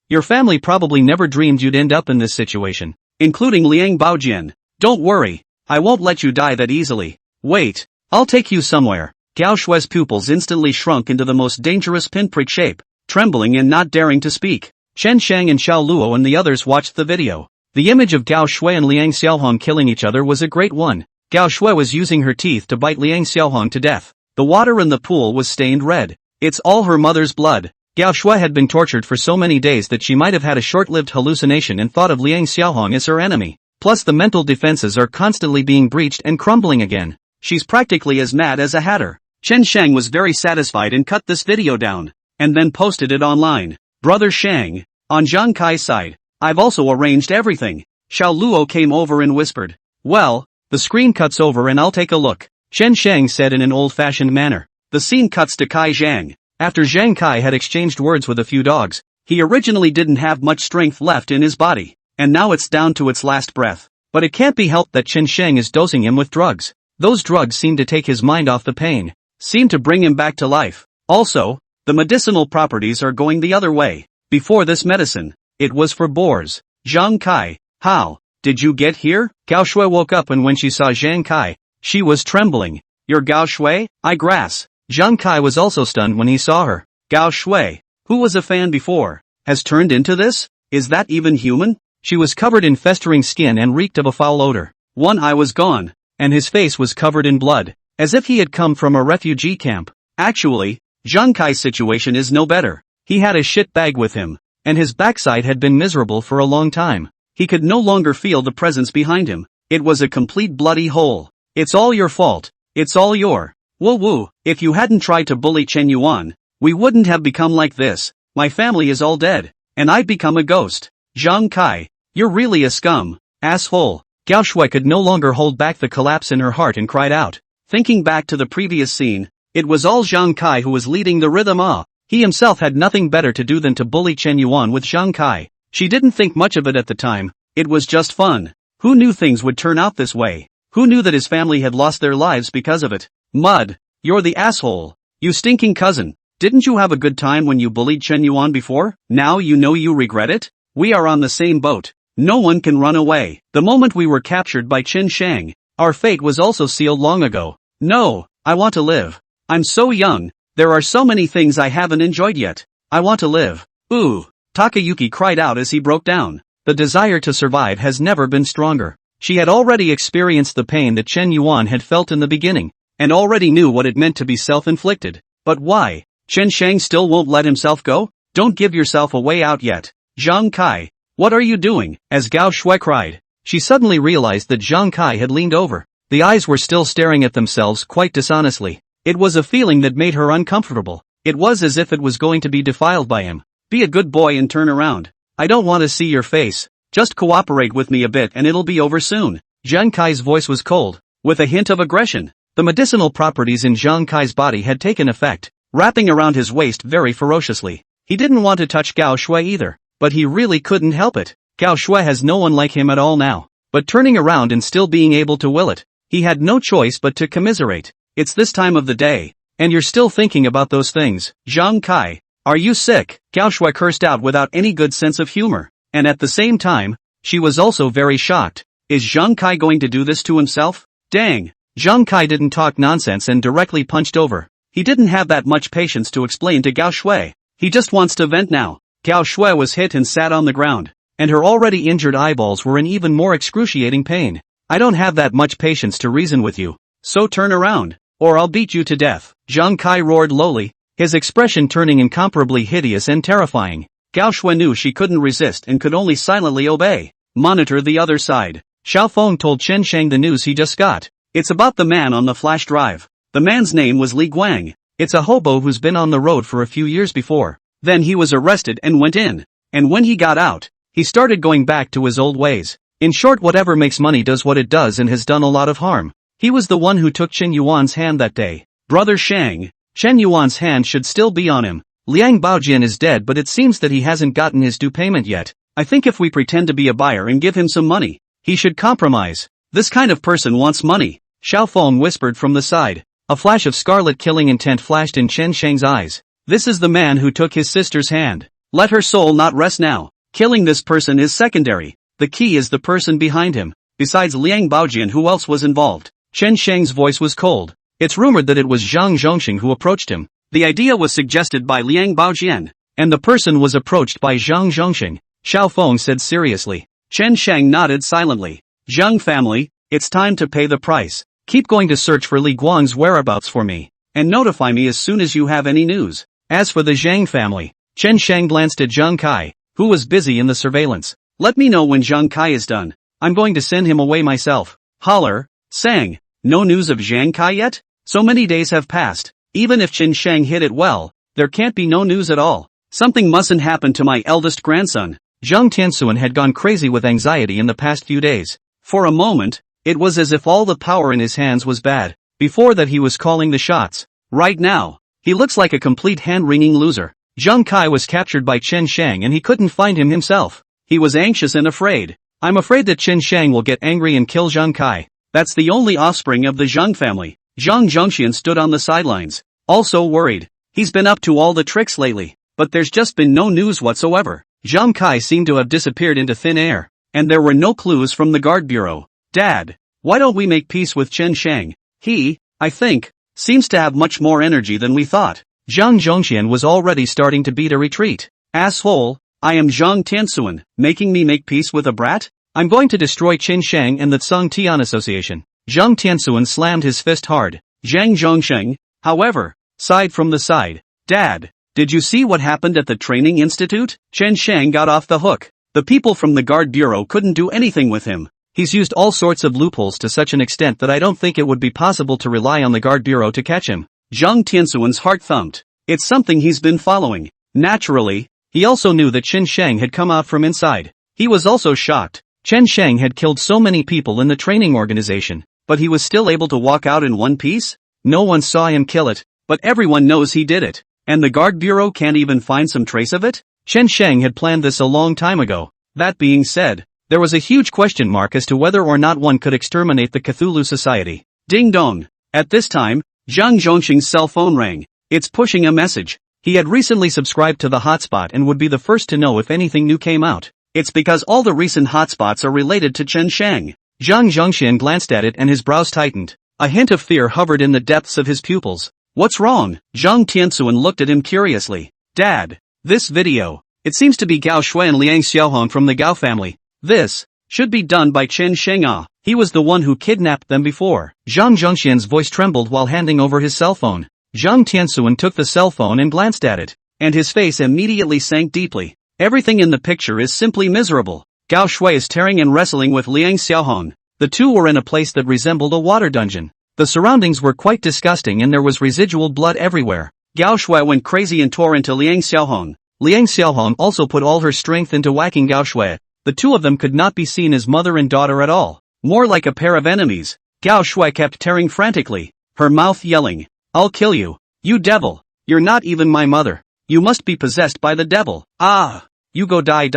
Your family probably never dreamed you'd end up in this situation, including Liang Baojian. Don't worry, I won't let you die that easily. Wait, I'll take you somewhere. Gao Shui's pupils instantly shrunk into the most dangerous pinprick shape, trembling and not daring to speak. Chen Shang and Xiao Luo and the others watched the video. The image of Gao Shui and Liang Xiaohong killing each other was a great one. Gao Shui was using her teeth to bite Liang Xiaohong to death. The water in the pool was stained red. It's all her mother's blood. Gao Shui had been tortured for so many days that she might have had a short-lived hallucination and thought of Liang Xiaohong as her enemy. Plus the mental defenses are constantly being breached and crumbling again. She's practically as mad as a hatter. Chen Shang was very satisfied and cut this video down, and then posted it online. Brother Shang, on Zhang Kai's side, I've also arranged everything. Xiao Luo came over and whispered. Well, the screen cuts over and I'll take a look, Chen Shang said in an old-fashioned manner. The scene cuts to Kai Zhang. After Zhang Kai had exchanged words with a few dogs, he originally didn't have much strength left in his body, and now it's down to its last breath. But it can't be helped that Chen Shang is dosing him with drugs. Those drugs seem to take his mind off the pain, seem to bring him back to life. Also, the medicinal properties are going the other way. Before this medicine, it was for boars. Zhang Kai, how did you get here? Gao Shui woke up, and when she saw Zhang Kai, she was trembling. You're Gao Shui? I grass. Zhang Kai was also stunned when he saw her. Gao Shui, who was a fan before, has turned into this? Is that even human? She was covered in festering skin and reeked of a foul odor. One eye was gone, and his face was covered in blood, as if he had come from a refugee camp. Actually, Zhang Kai's situation is no better. He had a shit bag with him, and his backside had been miserable for a long time. He could no longer feel the presence behind him. It was a complete bloody hole. It's all your fault. It's all your. Woo woo, if you hadn't tried to bully Chen Yuan, we wouldn't have become like this. My family is all dead, and I'd become a ghost. Zhang Kai, you're really a scum, asshole. Gao Shui could no longer hold back the collapse in her heart and cried out. Thinking back to the previous scene, it was all Zhang Kai who was leading the rhythm. He himself had nothing better to do than to bully Chen Yuan with Zhang Kai. She didn't think much of it at the time. It was just fun. Who knew things would turn out this way? Who knew that his family had lost their lives because of it? Mud, you're the asshole. You stinking cousin. Didn't you have a good time when you bullied Chen Yuan before? Now you know you regret it? We are on the same boat. No one can run away. The moment we were captured by Chen Shang, our fate was also sealed long ago. No, I want to live. I'm so young. There are so many things I haven't enjoyed yet. I want to live. Ooh, Takayuki cried out as he broke down. The desire to survive has never been stronger. She had already experienced the pain that Chen Yuan had felt in the beginning, and already knew what it meant to be self-inflicted. But why? Chen Shang still won't let himself go? Don't give yourself a way out yet. Zhang Kai, what are you doing? As Gao Shui cried, she suddenly realized that Zhang Kai had leaned over. The eyes were still staring at themselves quite dishonestly. It was a feeling that made her uncomfortable. It was as if it was going to be defiled by him. Be a good boy and turn around. I don't want to see your face. Just cooperate with me a bit and it'll be over soon. Zhang Kai's voice was cold, with a hint of aggression. The medicinal properties in Zhang Kai's body had taken effect, wrapping around his waist very ferociously. He didn't want to touch Gao Shui either, but he really couldn't help it. Gao Shui has no one like him at all now. But turning around and still being able to will it, he had no choice but to commiserate. It's this time of the day, and you're still thinking about those things. Zhang Kai, are you sick? Gao Shui cursed out without any good sense of humor, and at the same time, she was also very shocked. Is Zhang Kai going to do this to himself? Dang! Zhang Kai didn't talk nonsense and directly punched over. He didn't have that much patience to explain to Gao Shui. He just wants to vent now. Gao Shui was hit and sat on the ground, and her already injured eyeballs were in even more excruciating pain. I don't have that much patience to reason with you. So turn around, or I'll beat you to death. Zhang Kai roared lowly, his expression turning incomparably hideous and terrifying. Gao Shui knew she couldn't resist and could only silently obey. Monitor the other side. Xiao Feng told Chen Shang the news he just got. It's about the man on the flash drive. The man's name was Li Guang. It's a hobo who's been on the road for a few years before. Then he was arrested and went in. And when he got out, he started going back to his old ways. In short, whatever makes money does what it does and has done a lot of harm. He was the one who took Chen Yuan's hand that day. Brother Shang, Chen Yuan's hand should still be on him. Liang Baojian is dead, but it seems that he hasn't gotten his due payment yet. I think if we pretend to be a buyer and give him some money, he should compromise. This kind of person wants money. Xiao Feng whispered from the side. A flash of scarlet killing intent flashed in Chen Shang's eyes. This is the man who took his sister's hand. Let her soul not rest now. Killing this person is secondary. The key is the person behind him. Besides Liang Baojian, who else was involved? Chen Shang's voice was cold. It's rumored that it was Zhang Zhongxing who approached him. The idea was suggested by Liang Baojian, and the person was approached by Zhang Zhongxing. Xiao Feng said seriously. Chen Shang nodded silently. Zhang family, it's time to pay the price. Keep going to search for Li Guang's whereabouts for me, and notify me as soon as you have any news. As for the Zhang family, Chen Shang glanced at Zhang Kai, who was busy in the surveillance. Let me know when Zhang Kai is done. I'm going to send him away myself. Holler, Sang, no news of Zhang Kai yet? So many days have passed. Even if Chen Shang hid it well, there can't be no news at all. Something mustn't happen to my eldest grandson. Zhang Tianxuan had gone crazy with anxiety in the past few days. For a moment, it was as if all the power in his hands was bad. Before that he was calling the shots. Right now, he looks like a complete hand-wringing loser. Zhang Kai was captured by Chen Shang and he couldn't find him himself. He was anxious and afraid. I'm afraid that Chen Shang will get angry and kill Zhang Kai. That's the only offspring of the Zhang family. Zhang Zhongxian stood on the sidelines, also worried. He's been up to all the tricks lately, but there's just been no news whatsoever. Zhang Kai seemed to have disappeared into thin air, and there were no clues from the guard bureau. Dad, why don't we make peace with Chen Shang? He, I think, seems to have much more energy than we thought. Zhang Zhongxian was already starting to beat a retreat. Asshole, I am Zhang Tianxuan, making me make peace with a brat? I'm going to destroy Chen Shang and the Tsang Tian Association. Zhang Tianxuan slammed his fist hard. Zhang Zhongsheng, however, sighed from the side. Dad, did you see what happened at the training institute? Chen Shang got off the hook. The people from the guard bureau couldn't do anything with him. He's used all sorts of loopholes to such an extent that I don't think it would be possible to rely on the guard bureau to catch him. Zhang Tianxuan's heart thumped. It's something he's been following. Naturally, he also knew that Chen Shang had come out from inside. He was also shocked. Chen Shang had killed so many people in the training organization, but he was still able to walk out in one piece? No one saw him kill it, but everyone knows he did it. And the guard bureau can't even find some trace of it? Chen Shang had planned this a long time ago. That being said, there was a huge question mark as to whether or not one could exterminate the Cthulhu Society. Ding dong. At this time, Zhang Zhongxing's cell phone rang. It's pushing a message. He had recently subscribed to the hotspot and would be the first to know if anything new came out. It's because all the recent hotspots are related to Chen Shang. Zhang Zhongxian glanced at it and his brows tightened. A hint of fear hovered in the depths of his pupils. What's wrong? Zhang Tianxuan looked at him curiously. Dad, this video. It seems to be Gao Shui and Liang Xiaohong from the Gao family. This should be done by Chen Shang. He was the one who kidnapped them before. Zhang Zhongxian's voice trembled while handing over his cell phone. Zhang Tianxuan took the cell phone and glanced at it, and his face immediately sank deeply. Everything in the picture is simply miserable. Gao Shui is tearing and wrestling with Liang Xiaohong. The two were in a place that resembled a water dungeon. The surroundings were quite disgusting and there was residual blood everywhere. Gao Shui went crazy and tore into Liang Xiaohong. Liang Xiaohong also put all her strength into whacking Gao Shui. The two of them could not be seen as mother and daughter at all. More like a pair of enemies. Gao Shui kept tearing frantically, her mouth yelling, I'll kill you. You devil. You're not even my mother. You must be possessed by the devil. Ah! You go die.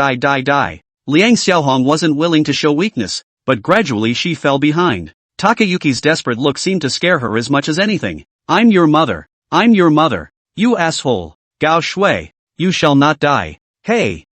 Liang Xiaohong wasn't willing to show weakness, but gradually she fell behind. Takayuki's desperate look seemed to scare her as much as anything. I'm your mother. I'm your mother. You asshole. Gao Shui. You shall not die. Hey.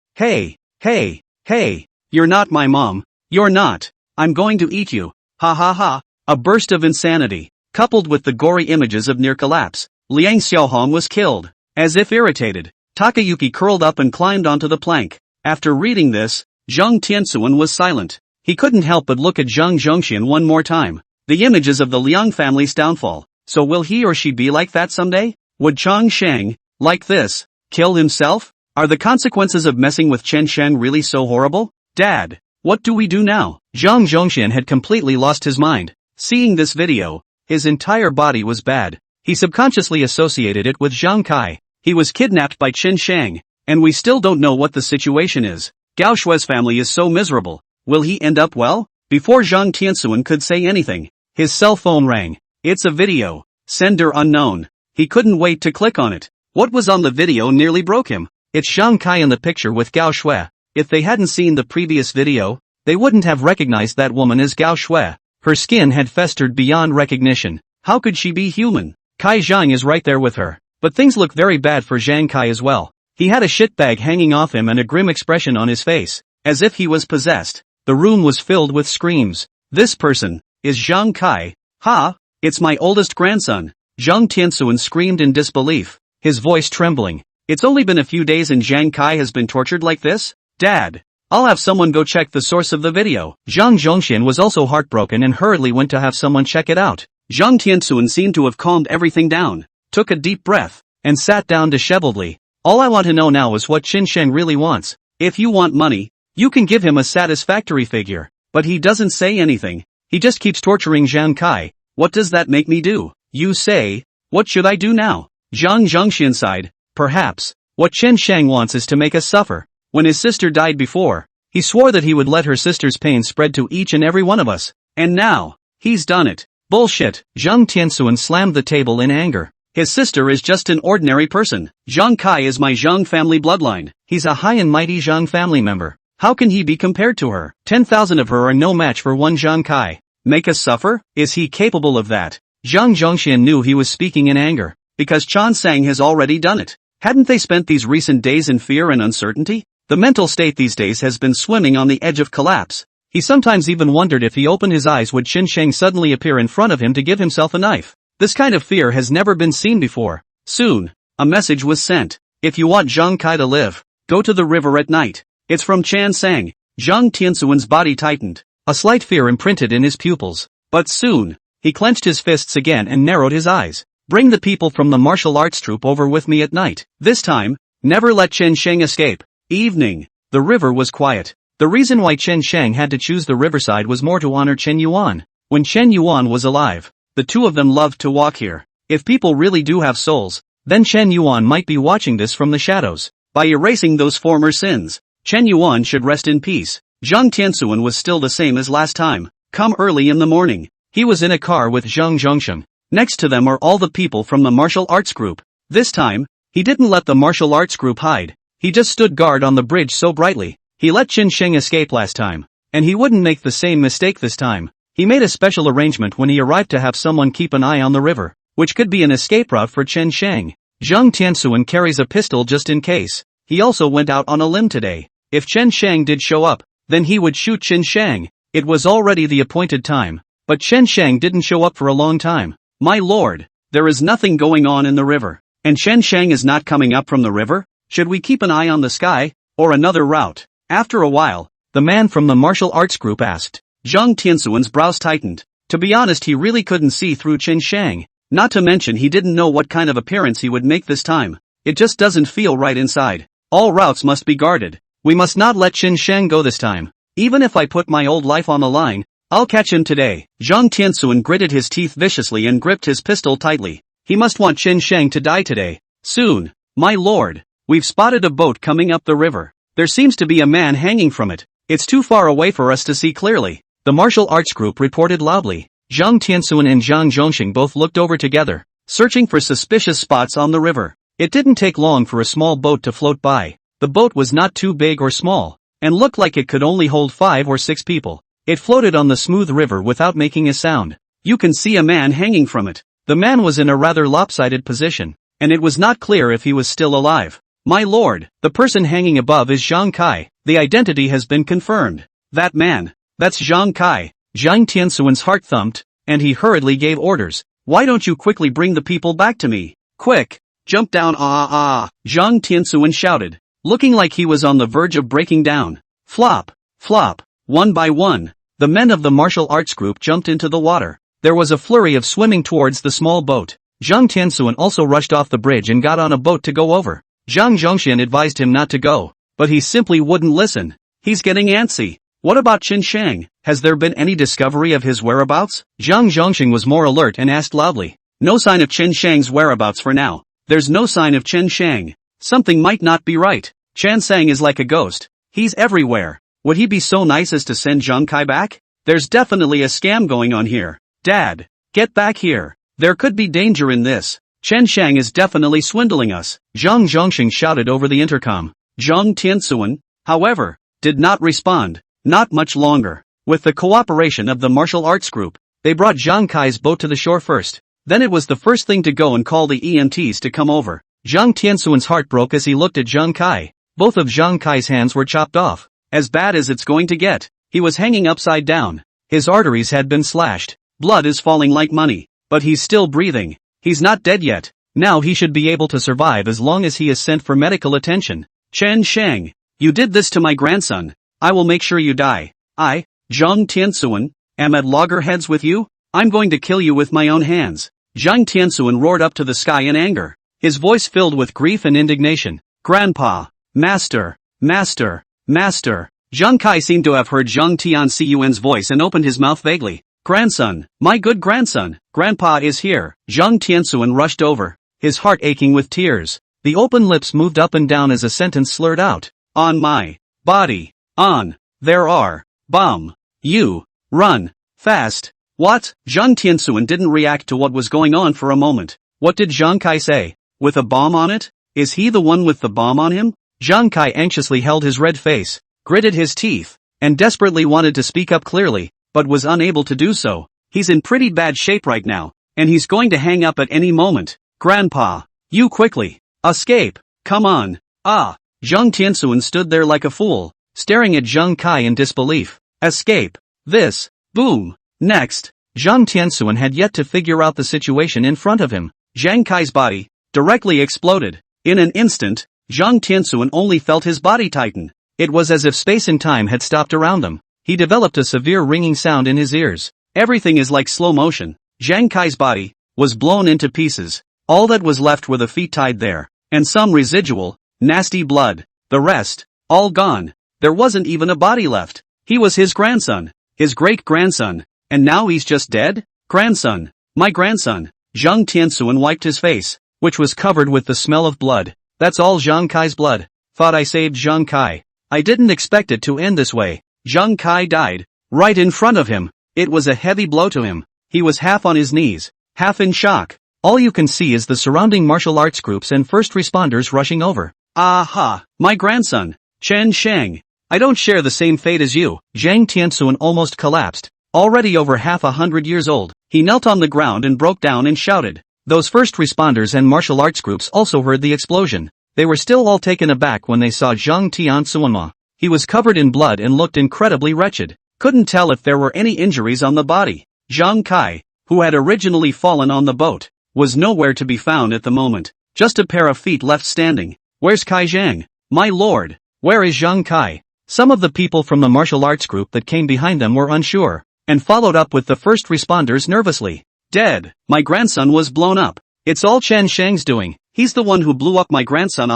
You're not my mom. You're not. I'm going to eat you. Ha ha ha. A burst of insanity, coupled with the gory images of near collapse. Liang Xiaohong was killed. As if irritated, Takayuki curled up and climbed onto the plank. After reading this, Zhang Tianxuan was silent. He couldn't help but look at Zhang Zhongxian one more time. The images of the Liang family's downfall. So will he or she be like that someday? Would Chen Shang, like this, kill himself? Are the consequences of messing with Chen Shang really so horrible? Dad, what do we do now? Zhang Zhongxian had completely lost his mind. Seeing this video, his entire body was bad. He subconsciously associated it with Zhang Kai. He was kidnapped by Chen Shang, and we still don't know what the situation is. Gao Shui's family is so miserable. Will he end up well? Before Zhang Tianxuan could say anything, his cell phone rang. It's a video. Sender unknown. He couldn't wait to click on it. What was on the video nearly broke him. It's Zhang Kai in the picture with Gao Shui. If they hadn't seen the previous video, they wouldn't have recognized that woman as Gao Shui. Her skin had festered beyond recognition. How could she be human? Kai Zhang is right there with her. But things look very bad for Zhang Kai as well. He had a shitbag hanging off him and a grim expression on his face, as if he was possessed. The room was filled with screams. This person is Zhang Kai. Ha! It's my oldest grandson. Zhang Tianxuan screamed in disbelief, his voice trembling. It's only been a few days and Zhang Kai has been tortured like this? Dad, I'll have someone go check the source of the video. Zhang Zhongxian was also heartbroken and hurriedly went to have someone check it out. Zhang Tianxuan seemed to have calmed everything down, took a deep breath, and sat down disheveledly. All I want to know now is what Qin Sheng really wants. If you want money, you can give him a satisfactory figure. But he doesn't say anything. He just keeps torturing Zhang Kai. What does that make me do? You say, what should I do now? Zhang Zhongxian sighed. Perhaps, what Qin Sheng wants is to make us suffer. When his sister died before, he swore that he would let her sister's pain spread to each and every one of us. And now, he's done it. Bullshit. Zhang Tianxuan slammed the table in anger. His sister is just an ordinary person. Zhang Kai is my Zhang family bloodline. He's a high and mighty Zhang family member. How can he be compared to her? 10,000 of her are no match for one Zhang Kai. Make us suffer? Is he capable of that? Zhang Zhongxian knew he was speaking in anger, because Chan Sang has already done it. Hadn't they spent these recent days in fear and uncertainty? The mental state these days has been swimming on the edge of collapse. He sometimes even wondered if he opened his eyes would Qin Sheng suddenly appear in front of him to give himself a knife. This kind of fear has never been seen before. Soon, a message was sent. If you want Zhang Kai to live, go to the river at night. It's from Chan Sang. Zhang Tianxuan's body tightened. A slight fear imprinted in his pupils. But soon, he clenched his fists again and narrowed his eyes. Bring the people from the martial arts troupe over with me at night. This time, never let Qin Sheng escape. Evening. The river was quiet. The reason why Qin Sheng had to choose the riverside was more to honor Chen Yuan. When Chen Yuan was alive, the two of them loved to walk here. If people really do have souls, then Chen Yuan might be watching this from the shadows. By erasing those former sins, Chen Yuan should rest in peace. Zhang Tianxuan was still the same as last time. Come early in the morning. He was in a car with Zhang Zhongxian. Next to them are all the people from the martial arts group. This time, he didn't let the martial arts group hide. He just stood guard on the bridge so brightly. He let Qin Sheng escape last time, and he wouldn't make the same mistake this time. He made a special arrangement when he arrived to have someone keep an eye on the river, which could be an escape route for Qin Sheng. Zhang Tianxuan carries a pistol just in case. He also went out on a limb today. If Qin Sheng did show up, then he would shoot Qin Sheng. It was already the appointed time, but Qin Sheng didn't show up for a long time. My lord, there is nothing going on in the river, and Qin Sheng is not coming up from the river? Should we keep an eye on the sky, or another route? After a while, the man from the martial arts group asked. Zhang Tianxuan's brows tightened. To be honest, he really couldn't see through Qin Sheng. Not to mention he didn't know what kind of appearance he would make this time. It just doesn't feel right inside. All routes must be guarded. We must not let Qin Sheng go this time. Even if I put my old life on the line, I'll catch him today. Zhang Tianxuan gritted his teeth viciously and gripped his pistol tightly. He must want Qin Sheng to die today. Soon. My lord, we've spotted a boat coming up the river. There seems to be a man hanging from it. It's too far away for us to see clearly. The martial arts group reported loudly. Zhang Tianxuan and Zhang Zhongxing both looked over together, searching for suspicious spots on the river. It didn't take long for a small boat to float by. The boat was not too big or small, and looked like it could only hold 5 or 6 people. It floated on the smooth river without making a sound. You can see a man hanging from it. The man was in a rather lopsided position, and it was not clear if he was still alive. My lord, the person hanging above is Zhang Kai. The identity has been confirmed. That man, that's Zhang Kai. Zhang Tianxuan's heart thumped, and he hurriedly gave orders. Why don't you quickly bring the people back to me? Quick! Jump down! Zhang Tianxuan shouted, looking like he was on the verge of breaking down. Flop! Flop! One by one, the men of the martial arts group jumped into the water. There was a flurry of swimming towards the small boat. Zhang Tianxuan also rushed off the bridge and got on a boat to go over. Zhang Zhongxian advised him not to go, but he simply wouldn't listen. He's getting antsy. What about Qin Sheng? Has there been any discovery of his whereabouts? Zhang Zhongxing was more alert and asked loudly. No sign of Qin Sheng's whereabouts for now. There's no sign of Qin Sheng. Something might not be right. Chan Sang is like a ghost. He's everywhere. Would he be so nice as to send Zhang Kai back? There's definitely a scam going on here. Dad, get back here. There could be danger in this. Chen Shang is definitely swindling us. Zhang Zhongxing shouted over the intercom. Zhang Tianxuan, however, did not respond. Not much longer. With the cooperation of the martial arts group, they brought Zhang Kai's boat to the shore first. Then it was the first thing to go and call the EMTs to come over. Zhang Tianxuan's heart broke as he looked at Zhang Kai. Both of Zhang Kai's hands were chopped off. As bad as it's going to get. He was hanging upside down. His arteries had been slashed. Blood is falling like money. But he's still breathing. He's not dead yet. Now he should be able to survive as long as he is sent for medical attention. Chen Sheng, you did this to my grandson. I will make sure you die. I, Zhang Tianxuan, am at loggerheads with you? I'm going to kill you with my own hands. Zhang Tianxuan roared up to the sky in anger, his voice filled with grief and indignation. Grandpa, master, master, master. Zhang Kai seemed to have heard Zhang Tianxuan's voice and opened his mouth vaguely. Grandson, my good grandson, Grandpa is here. Zhang Tianxuan rushed over, his heart aching with tears. The open lips moved up and down as a sentence slurred out. On my body. On. There are. Bomb. You. Run. Fast. What? Zhang Tianxuan didn't react to what was going on for a moment. What did Zhang Kai say? With a bomb on it? Is he the one with the bomb on him? Zhang Kai anxiously held his red face, gritted his teeth, and desperately wanted to speak up clearly, but was unable to do so. He's in pretty bad shape right now, and he's going to hang up at any moment. Grandpa, you quickly. Escape. Come on. Ah. Zhang Tianxuan stood there like a fool, staring at Zhang Kai in disbelief. Escape. This. Boom. Next. Zhang Tianxuan had yet to figure out the situation in front of him. Zhang Kai's body directly exploded. In an instant, Zhang Tianxuan only felt his body tighten. It was as if space and time had stopped around him. He developed a severe ringing sound in his ears. Everything is like slow motion. Zhang Kai's body was blown into pieces. All that was left were the feet tied there, and some residual, nasty blood. The rest, all gone. There wasn't even a body left. He was his grandson, his great-grandson, and now he's just dead? Grandson, my grandson. Zhang Tianxuan wiped his face, which was covered with the smell of blood. That's all Zhang Kai's blood. Thought I saved Zhang Kai. I didn't expect it to end this way. Zhang Kai died, right in front of him. It was a heavy blow to him. He was half on his knees, half in shock. All you can see is the surrounding martial arts groups and first responders rushing over. Aha, my grandson, Chen Sheng. I don't share the same fate as you. Zhang Tianxuan almost collapsed. Already over 100 years old, he knelt on the ground and broke down and shouted. Those first responders and martial arts groups also heard the explosion. They were still all taken aback when they saw Zhang Tianxuan. He was covered in blood and looked incredibly wretched. Couldn't tell if there were any injuries on the body. Zhang Kai, who had originally fallen on the boat, was nowhere to be found at the moment. Just a pair of feet left standing. Where's Kai Zhang? My lord, where is Zhang Kai? Some of the people from the martial arts group that came behind them were unsure, and followed up with the first responders nervously. Dead. My grandson was blown up. It's all Chen Sheng's doing. He's the one who blew up my grandson.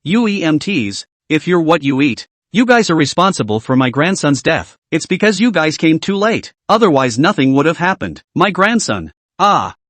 You EMTs, if you're what you eat, you guys are responsible for my grandson's death. It's because you guys came too late. Otherwise nothing would have happened. My grandson.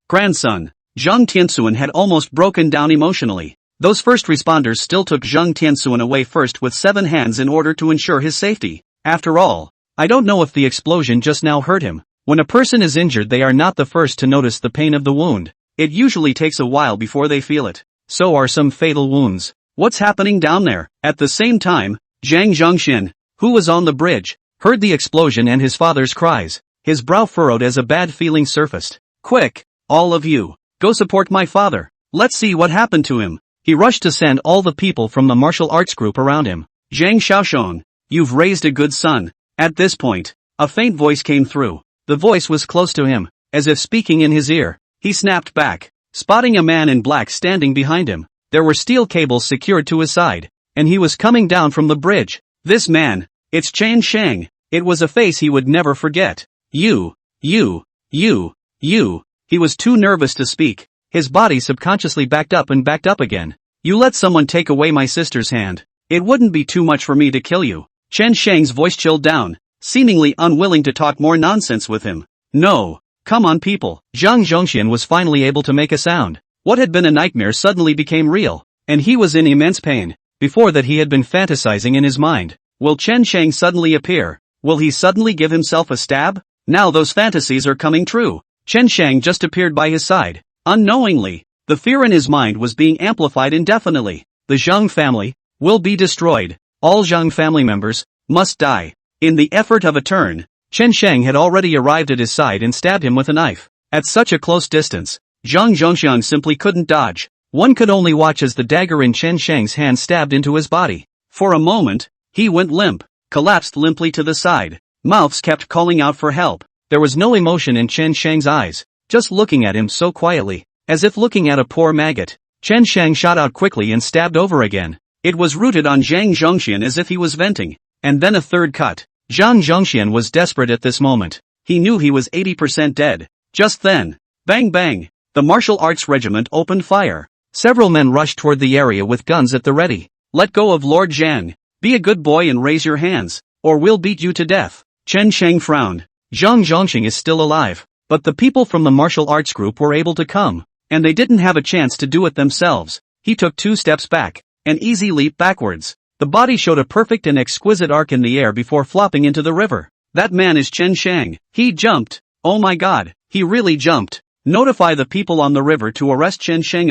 Grandson. Zhang Tianxuan had almost broken down emotionally. Those first responders still took Zhang Tianxuan away first with 7 hands in order to ensure his safety. After all, I don't know if the explosion just now hurt him. When a person is injured, they are not the first to notice the pain of the wound. It usually takes a while before they feel it. So are some fatal wounds. What's happening down there? At the same time, Zhang Zhongxin, who was on the bridge, heard the explosion and his father's cries. His brow furrowed as a bad feeling surfaced. Quick, all of you, go support my father. Let's see what happened to him. He rushed to send all the people from the martial arts group around him. Zhang Xiaoshong, you've raised a good son. At this point, a faint voice came through. The voice was close to him, as if speaking in his ear. He snapped back, spotting a man in black standing behind him. There were steel cables secured to his side, and he was coming down from the bridge. This man, it's Chen Sheng. It was a face he would never forget. You. He was too nervous to speak. His body subconsciously backed up again. You let someone take away my sister's hand. It wouldn't be too much for me to kill you. Chen Sheng's voice chilled down, seemingly unwilling to talk more nonsense with him. No. Come on people. Zhang Zhongxian was finally able to make a sound. What had been a nightmare suddenly became real, and he was in immense pain. Before that he had been fantasizing in his mind. Will Chen Sheng suddenly appear? Will he suddenly give himself a stab? Now those fantasies are coming true. Chen Sheng just appeared by his side. Unknowingly, the fear in his mind was being amplified indefinitely. The Zhang family will be destroyed. All Zhang family members must die. In the effort of a turn, Chen Sheng had already arrived at his side and stabbed him with a knife. At such a close distance, Zhang Zhongxiang simply couldn't dodge. One could only watch as the dagger in Chen Sheng's hand stabbed into his body. For a moment, he went limp, collapsed limply to the side. Mouths kept calling out for help. There was no emotion in Chen Sheng's eyes, just looking at him so quietly, as if looking at a poor maggot. Chen Sheng shot out quickly and stabbed over again. It was rooted on Zhang Zhongxian as if he was venting. and then a third cut. Zhang Zhongxian was desperate at this moment. He knew he was 80% dead. Just then, bang bang, the martial arts regiment opened fire. Several men rushed toward the area with guns at the ready. Let go of Lord Zhang. Be a good boy and raise your hands, or we'll beat you to death. Chen Sheng frowned. Zhang Zhongxing is still alive, but the people from the martial arts group were able to come, and they didn't have a chance to do it themselves. He took 2 steps back, an easy leap backwards. The body showed a perfect and exquisite arc in the air before flopping into the river. That man is Chen Sheng. He jumped. Oh my god, he really jumped. Notify the people on the river to arrest Chen Sheng.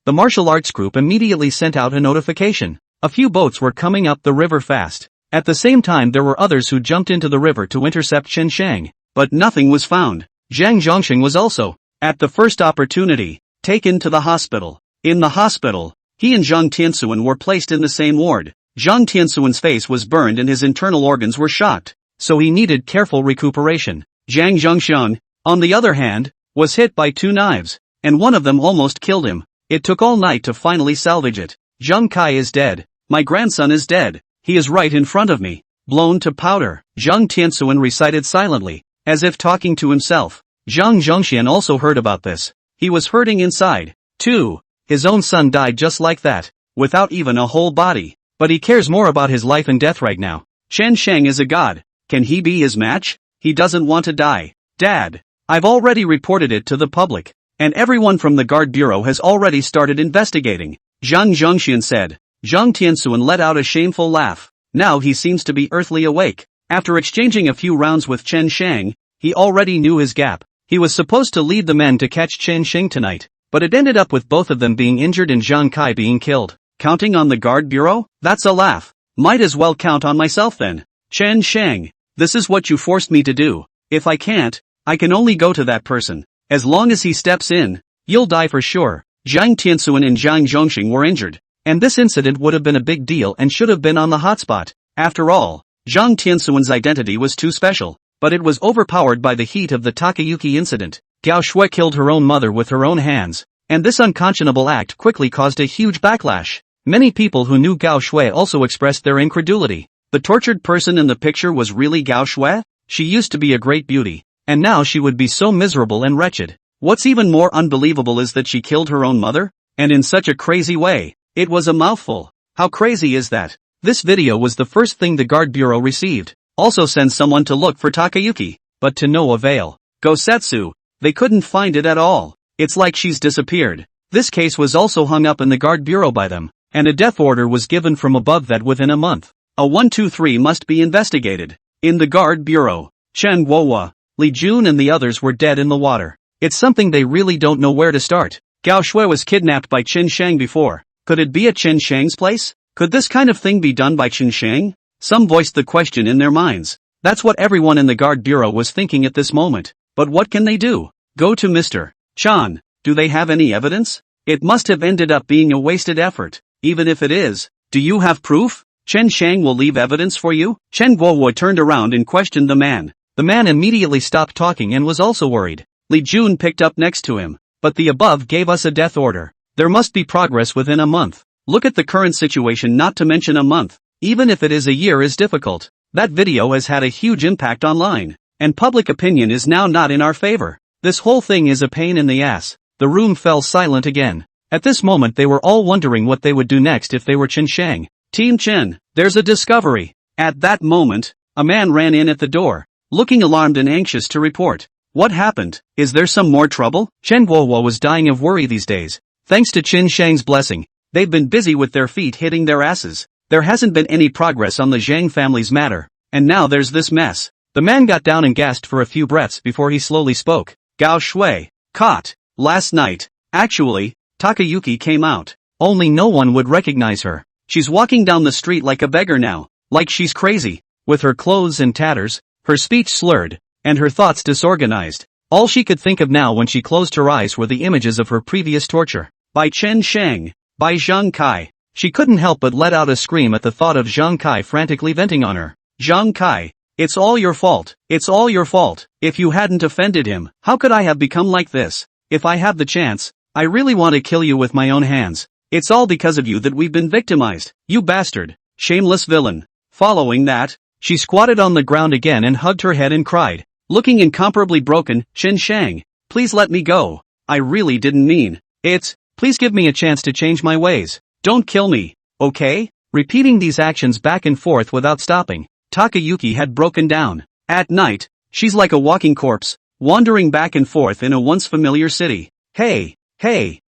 The martial arts group immediately sent out a notification. A few boats were coming up the river fast. At the same time there were others who jumped into the river to intercept Chen Sheng, but nothing was found. Zhang Zhongxing was also, at the first opportunity, taken to the hospital. In the hospital, he and Zhang Tianxuan were placed in the same ward. Zhang Tianxuan's face was burned and his internal organs were shocked, so he needed careful recuperation. Zhang Zhongxian, on the other hand, was hit by 2 knives, and one of them almost killed him. It took all night to finally salvage it. Zhang Kai is dead. My grandson is dead. He is right in front of me. Blown to powder. Zhang Tianxuan recited silently, as if talking to himself. Zhang Zhongxian also heard about this. He was hurting inside, too. His own son died just like that, without even a whole body. But he cares more about his life and death right now. Chen Sheng is a god. Can he be his match? He doesn't want to die. Dad, I've already reported it to the public, and everyone from the guard bureau has already started investigating. Zhang Zhongxian said. Zhang Tianxuan let out a shameful laugh. Now he seems to be earthly awake. After exchanging a few rounds with Chen Sheng, he already knew his gap. He was supposed to lead the men to catch Chen Sheng tonight, but it ended up with both of them being injured and Zhang Kai being killed. Counting on the guard bureau? That's a laugh. Might as well count on myself then. Chen Sheng, this is what you forced me to do. If I can't, I can only go to that person. As long as he steps in, you'll die for sure. Zhang Tianxuan and Zhang Zhongxing were injured, and this incident would have been a big deal and should have been on the hotspot. After all, Zhang Tianxuan's identity was too special, but it was overpowered by the heat of the Takayuki incident. Gao Shui killed her own mother with her own hands, and this unconscionable act quickly caused a huge backlash. Many people who knew Gao Shui also expressed their incredulity. The tortured person in the picture was really Gao Shui? She used to be a great beauty, and now she would be so miserable and wretched. What's even more unbelievable is that she killed her own mother, and in such a crazy way. It was a mouthful. How crazy is that? This video was the first thing the guard bureau received. Also send someone to look for Takayuki, but to no avail. Gosetsu, they couldn't find it at all. It's like she's disappeared. This case was also hung up in the guard bureau by them, and a death order was given from above that within a month. A 123 must be investigated. In the guard bureau, Chen Guohua, Li Jun and the others were dead in the water. It's something they really don't know where to start. Gao Shui was kidnapped by Chen Sheng before. Could it be at Chen Sheng's place? Could this kind of thing be done by Chen Sheng? Some voiced the question in their minds. That's what everyone in the guard bureau was thinking at this moment. But what can they do? Go to Mr. Chan. Do they have any evidence? It must have ended up being a wasted effort. Even if it is, do you have proof? Chen Sheng will leave evidence for you? Chen Guohua turned around and questioned the man. The man immediately stopped talking and was also worried. Li Jun picked up next to him. But the above gave us a death order. There must be progress within a month. Look at the current situation, not to mention a month. Even if it is a year is difficult. That video has had a huge impact online, and public opinion is now not in our favor. This whole thing is a pain in the ass. The room fell silent again. At this moment they were all wondering what they would do next if they were Chen Sheng. Team Chen, there's a discovery. At that moment, a man ran in at the door, looking alarmed and anxious to report. What happened? Is there some more trouble? Chen Guohua was dying of worry these days. Thanks to Chen Sheng's blessing, they've been busy with their feet hitting their asses. There hasn't been any progress on the Zhang family's matter, and now there's this mess. The man got down and gasped for a few breaths before he slowly spoke. Gao Shui, caught. Last night. Actually, Takayuki came out. Only no one would recognize her. She's walking down the street like a beggar now, like she's crazy, with her clothes in tatters, her speech slurred, and her thoughts disorganized. All she could think of now when she closed her eyes were the images of her previous torture. By Chen Sheng. By Zhang Kai. She couldn't help but let out a scream at the thought of Zhang Kai frantically venting on her. Zhang Kai, it's all your fault. It's all your fault. If you hadn't offended him, how could I have become like this? If I have the chance, I really want to kill you with my own hands. It's all because of you that we've been victimized. You bastard. Shameless villain. Following that, she squatted on the ground again and hugged her head and cried, looking incomparably broken. Chen Shang, please let me go. I really didn't mean it. Please give me a chance to change my ways. Don't kill me, okay? Repeating these actions back and forth without stopping, Takayuki had broken down. At night, she's like a walking corpse, wandering back and forth in a once familiar city. Hey,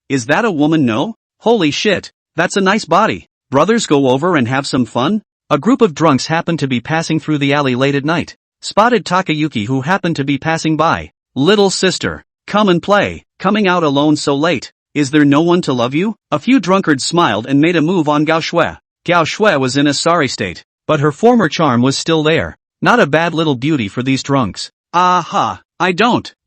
is that a woman? No? Holy shit, that's a nice body. Brothers, go over and have some fun? A group of drunks happened to be passing through the alley late at night. Spotted Takayuki, who happened to be passing by. Little sister, come and play. Coming out alone so late. Is there no one to love you? A few drunkards smiled and made a move on Gao Shui. Gao Shui was in a sorry state, but her former charm was still there. Not a bad little beauty for these drunks. Aha,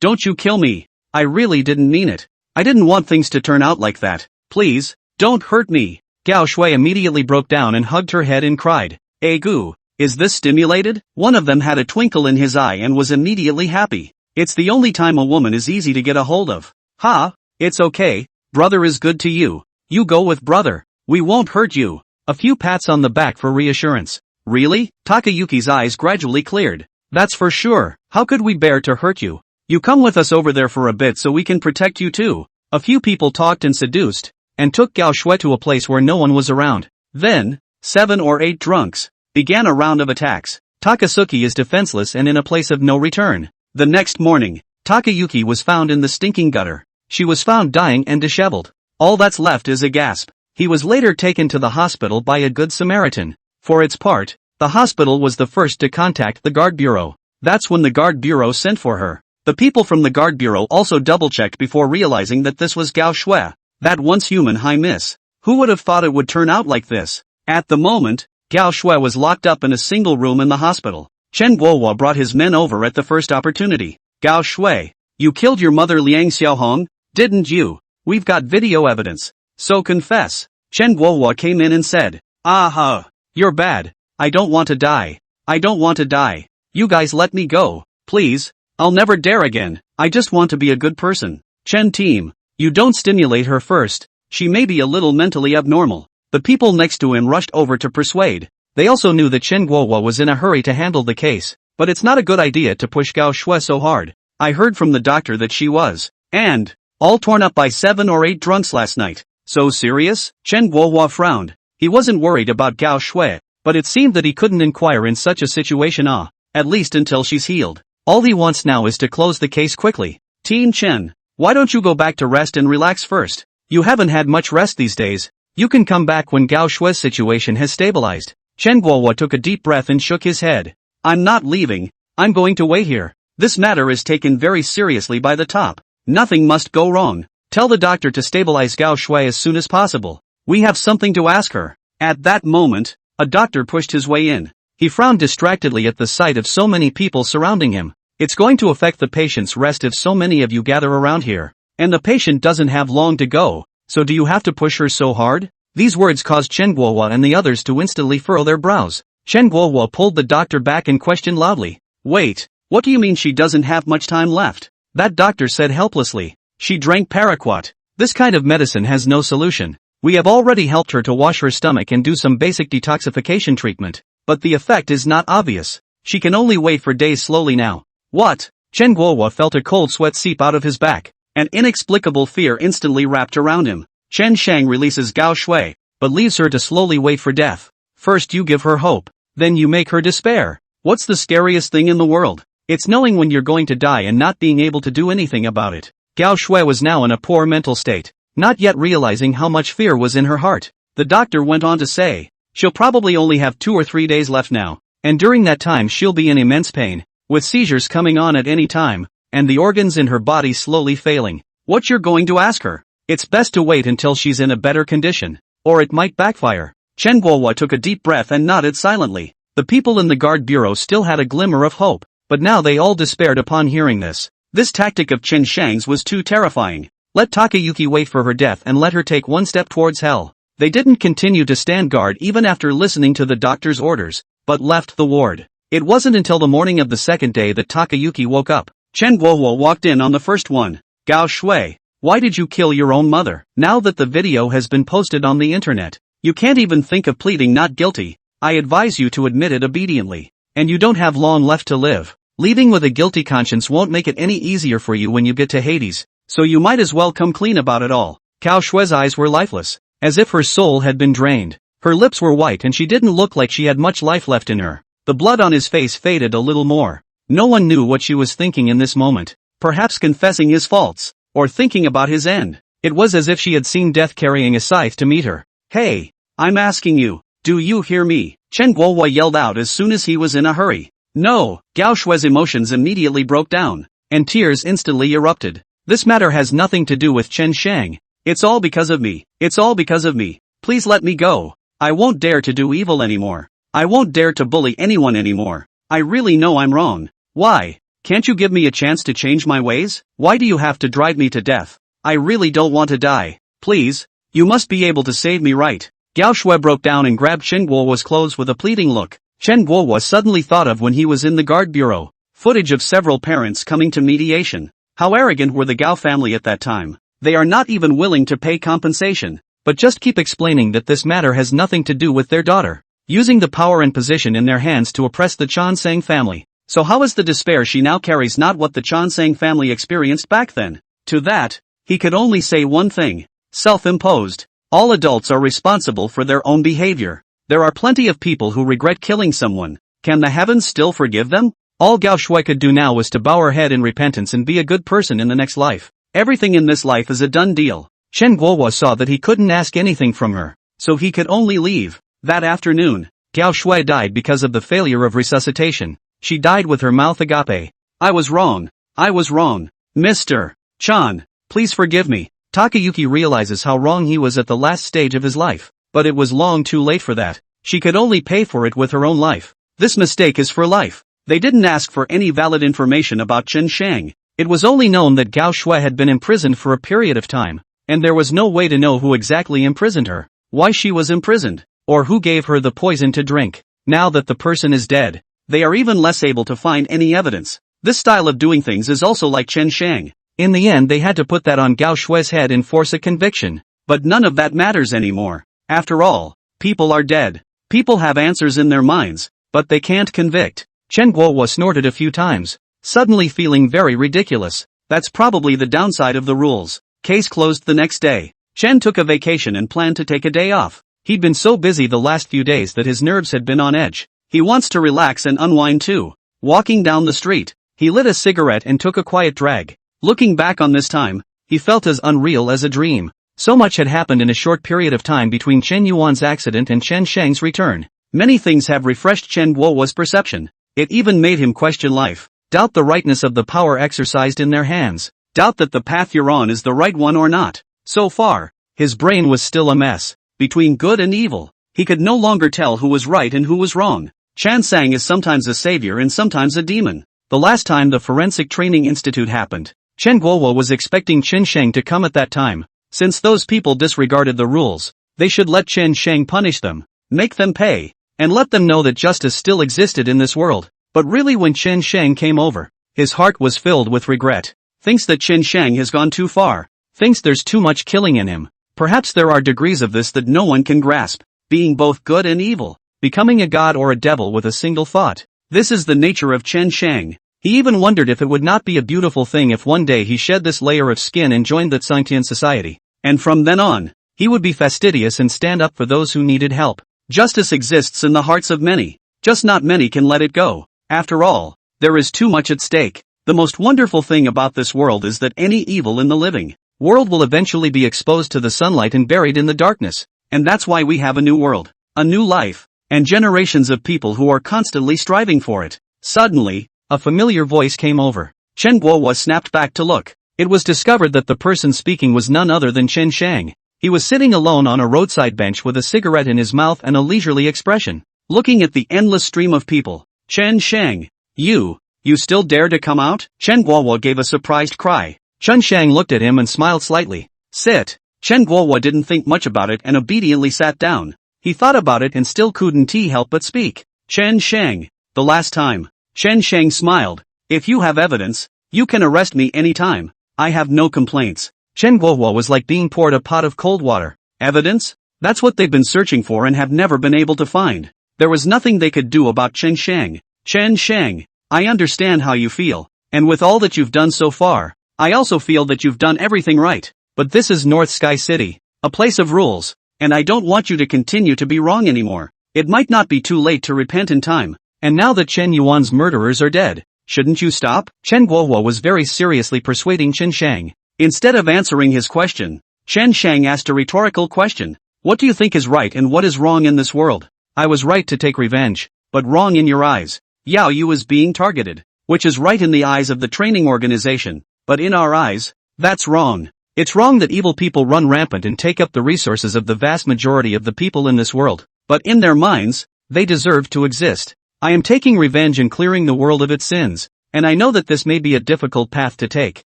don't you kill me. I really didn't mean it. I didn't want things to turn out like that. Please, don't hurt me. Gao Shui immediately broke down and hugged her head and cried, Egu, is this stimulated? One of them had a twinkle in his eye and was immediately happy. It's the only time a woman is easy to get a hold of. Ha, it's okay, brother is good to you. You go with brother. We won't hurt you. A few pats on the back for reassurance. Really? Takayuki's eyes gradually cleared. That's for sure. How could we bear to hurt you? You come with us over there for a bit so we can protect you too. A few people talked and seduced, and took Gao Shui to a place where no one was around. Then, 7 or 8 drunks began a round of attacks. Takasuki is defenseless and in a place of no return. The next morning, Takayuki was found in the stinking gutter. She was found dying and disheveled. All that's left is a gasp. He was later taken to the hospital by a good Samaritan. For its part, the hospital was the first to contact the guard bureau. That's when the guard bureau sent for her. The people from the guard bureau also double-checked before realizing that this was Gao Shui, that once human high miss. Who would have thought it would turn out like this? At the moment, Gao Shui was locked up in a single room in the hospital. Chen Guohua brought his men over at the first opportunity. Gao Shui, you killed your mother Liang Xiaohong, didn't you? We've got video evidence. So confess. Chen Guohua came in and said, Aha, you're bad. I don't want to die. I don't want to die. You guys let me go, please. I'll never dare again. I just want to be a good person. Chen team, you don't stimulate her first. She may be a little mentally abnormal. The people next to him rushed over to persuade. They also knew that Chen Guohua was in a hurry to handle the case, but it's not a good idea to push Gao Shui so hard. I heard from the doctor that she was, and all torn up by 7 or 8 drunks last night. So serious? Chen Guohua frowned. He wasn't worried about Gao Shui, but it seemed that he couldn't inquire in such a situation, at least until she's healed. All he wants now is to close the case quickly. Teen Chen, why don't you go back to rest and relax first? You haven't had much rest these days. You can come back when Gao Shui's situation has stabilized. Chen Guohua took a deep breath and shook his head. I'm not leaving. I'm going to wait here. This matter is taken very seriously by the top. Nothing must go wrong. Tell the doctor to stabilize Gao Shui as soon as possible. We have something to ask her. At that moment, a doctor pushed his way in. He frowned distractedly at the sight of so many people surrounding him. It's going to affect the patient's rest if so many of you gather around here. And the patient doesn't have long to go, so do you have to push her so hard? These words caused Chen Guohua and the others to instantly furrow their brows. Chen Guohua pulled the doctor back and questioned loudly. Wait, what do you mean she doesn't have much time left? That doctor said helplessly. She drank paraquat. This kind of medicine has no solution. We have already helped her to wash her stomach and do some basic detoxification treatment, but the effect is not obvious. She can only wait for days slowly now. What? Chen Guohua felt a cold sweat seep out of his back. An inexplicable fear instantly wrapped around him. Chen Shang releases Gao Shui, but leaves her to slowly wait for death. First you give her hope, then you make her despair. What's the scariest thing in the world? It's knowing when you're going to die and not being able to do anything about it. Gao Shui was now in a poor mental state, not yet realizing how much fear was in her heart. The doctor went on to say, she'll probably only have 2 or 3 days left now, and during that time she'll be in immense pain, with seizures coming on at any time, and the organs in her body slowly failing. What you're going to ask her? It's best to wait until she's in a better condition, or it might backfire. Chen Guohua took a deep breath and nodded silently. The people in the guard bureau still had a glimmer of hope, but now they all despaired upon hearing this. This tactic of Chen Shang's was too terrifying. Let Takayuki wait for her death and let her take one step towards hell. They didn't continue to stand guard even after listening to the doctor's orders, but left the ward. It wasn't until the morning of the second day that Takayuki woke up. Chen Guohua walked in on the first one. Gao Shui, why did you kill your own mother? Now that the video has been posted on the internet, you can't even think of pleading not guilty. I advise you to admit it obediently. And you don't have long left to live. Leaving with a guilty conscience won't make it any easier for you when you get to Hades, so you might as well come clean about it all. Cao Shue's eyes were lifeless, as if her soul had been drained. Her lips were white and she didn't look like she had much life left in her. The blood on his face faded a little more. No one knew what she was thinking in this moment. Perhaps confessing his faults, or thinking about his end. It was as if she had seen death carrying a scythe to meet her. Hey, I'm asking you, do you hear me? Chen Guohua yelled out as soon as he was in a hurry. No, Gao Shue's emotions immediately broke down, and tears instantly erupted. This matter has nothing to do with Chen Shang. It's all because of me. It's all because of me. Please let me go. I won't dare to do evil anymore. I won't dare to bully anyone anymore. I really know I'm wrong. Why? Can't you give me a chance to change my ways? Why do you have to drive me to death? I really don't want to die. Please, you must be able to save me, right? Gao Shui broke down and grabbed Chen Guohua's clothes with a pleading look. Chen Guohua suddenly thought of when he was in the guard bureau. Footage of several parents coming to mediation. How arrogant were the Gao family at that time. They are not even willing to pay compensation, but just keep explaining that this matter has nothing to do with their daughter. Using the power and position in their hands to oppress the Chansang family. So how is the despair she now carries not what the Chansang family experienced back then? To that, he could only say one thing. Self-imposed. All adults are responsible for their own behavior. There are plenty of people who regret killing someone. Can the heavens still forgive them? All Gao Shui could do now was to bow her head in repentance and be a good person in the next life. Everything in this life is a done deal. Chen Guohua saw that he couldn't ask anything from her, so he could only leave. That afternoon, Gao Shui died because of the failure of resuscitation. She died with her mouth agape. I was wrong. I was wrong. Mr. Chan, please forgive me. Takayuki realizes how wrong he was at the last stage of his life, but it was long too late for that. She could only pay for it with her own life. This mistake is for life. They didn't ask for any valid information about Chen Shang. It was only known that Gao Shui had been imprisoned for a period of time, and there was no way to know who exactly imprisoned her, why she was imprisoned, or who gave her the poison to drink. Now that the person is dead, they are even less able to find any evidence. This style of doing things is also like Chen Shang. In the end they had to put that on Gao Shui's head and force a conviction. But none of that matters anymore. After all, people are dead. People have answers in their minds, but they can't convict. Chen Guohua snorted a few times, suddenly feeling very ridiculous. That's probably the downside of the rules. Case closed the next day. Chen took a vacation and planned to take a day off. He'd been so busy the last few days that his nerves had been on edge. He wants to relax and unwind too. Walking down the street, he lit a cigarette and took a quiet drag. Looking back on this time, he felt as unreal as a dream. So much had happened in a short period of time between Chen Yuan's accident and Chen Shang's return. Many things have refreshed Chen Guohua's perception. It even made him question life, doubt the rightness of the power exercised in their hands, doubt that the path you're on is the right one or not. So far, his brain was still a mess. Between good and evil, he could no longer tell who was right and who was wrong. Chansang is sometimes a savior and sometimes a demon. The last time the Forensic Training Institute happened, Chen Guohua was expecting Chen Shang to come at that time. Since those people disregarded the rules, they should let Chen Shang punish them, make them pay, and let them know that justice still existed in this world. But really when Chen Shang came over, his heart was filled with regret. Thinks that Chen Shang has gone too far. Thinks there's too much killing in him. Perhaps there are degrees of this that no one can grasp. Being both good and evil. Becoming a god or a devil with a single thought. This is the nature of Chen Shang. He even wondered if it would not be a beautiful thing if one day he shed this layer of skin and joined the Tsangtian society. And from then on, he would be fastidious and stand up for those who needed help. Justice exists in the hearts of many. Just not many can let it go. After all, there is too much at stake. The most wonderful thing about this world is that any evil in the living world will eventually be exposed to the sunlight and buried in the darkness. And that's why we have a new world, a new life, and generations of people who are constantly striving for it. Suddenly, a familiar voice came over. Chen Guohua snapped back to look. It was discovered that the person speaking was none other than Chen Shang. He was sitting alone on a roadside bench with a cigarette in his mouth and a leisurely expression, looking at the endless stream of people. Chen Shang, you still dare to come out? Chen Guohua gave a surprised cry. Chen Shang looked at him and smiled slightly. Sit. Chen Guohua didn't think much about it and obediently sat down. He thought about it and still couldn't help but speak. Chen Shang, the last time. Chen Shang smiled. If you have evidence, you can arrest me anytime. I have no complaints. Chen Guohua was like being poured a pot of cold water. Evidence? That's what they've been searching for and have never been able to find. There was nothing they could do about Chen Shang. Chen Shang, I understand how you feel, and with all that you've done so far, I also feel that you've done everything right. But this is North Sky City, a place of rules, and I don't want you to continue to be wrong anymore. It might not be too late to repent in time, and now that Chen Yuan's murderers are dead, shouldn't you stop? Chen Guohuo was very seriously persuading Chen Shang. Instead of answering his question, Chen Shang asked a rhetorical question. What do you think is right and what is wrong in this world? I was right to take revenge, but wrong in your eyes. Yao Yu is being targeted, which is right in the eyes of the training organization, but in our eyes, that's wrong. It's wrong that evil people run rampant and take up the resources of the vast majority of the people in this world, but in their minds, they deserve to exist. I am taking revenge and clearing the world of its sins, and I know that this may be a difficult path to take,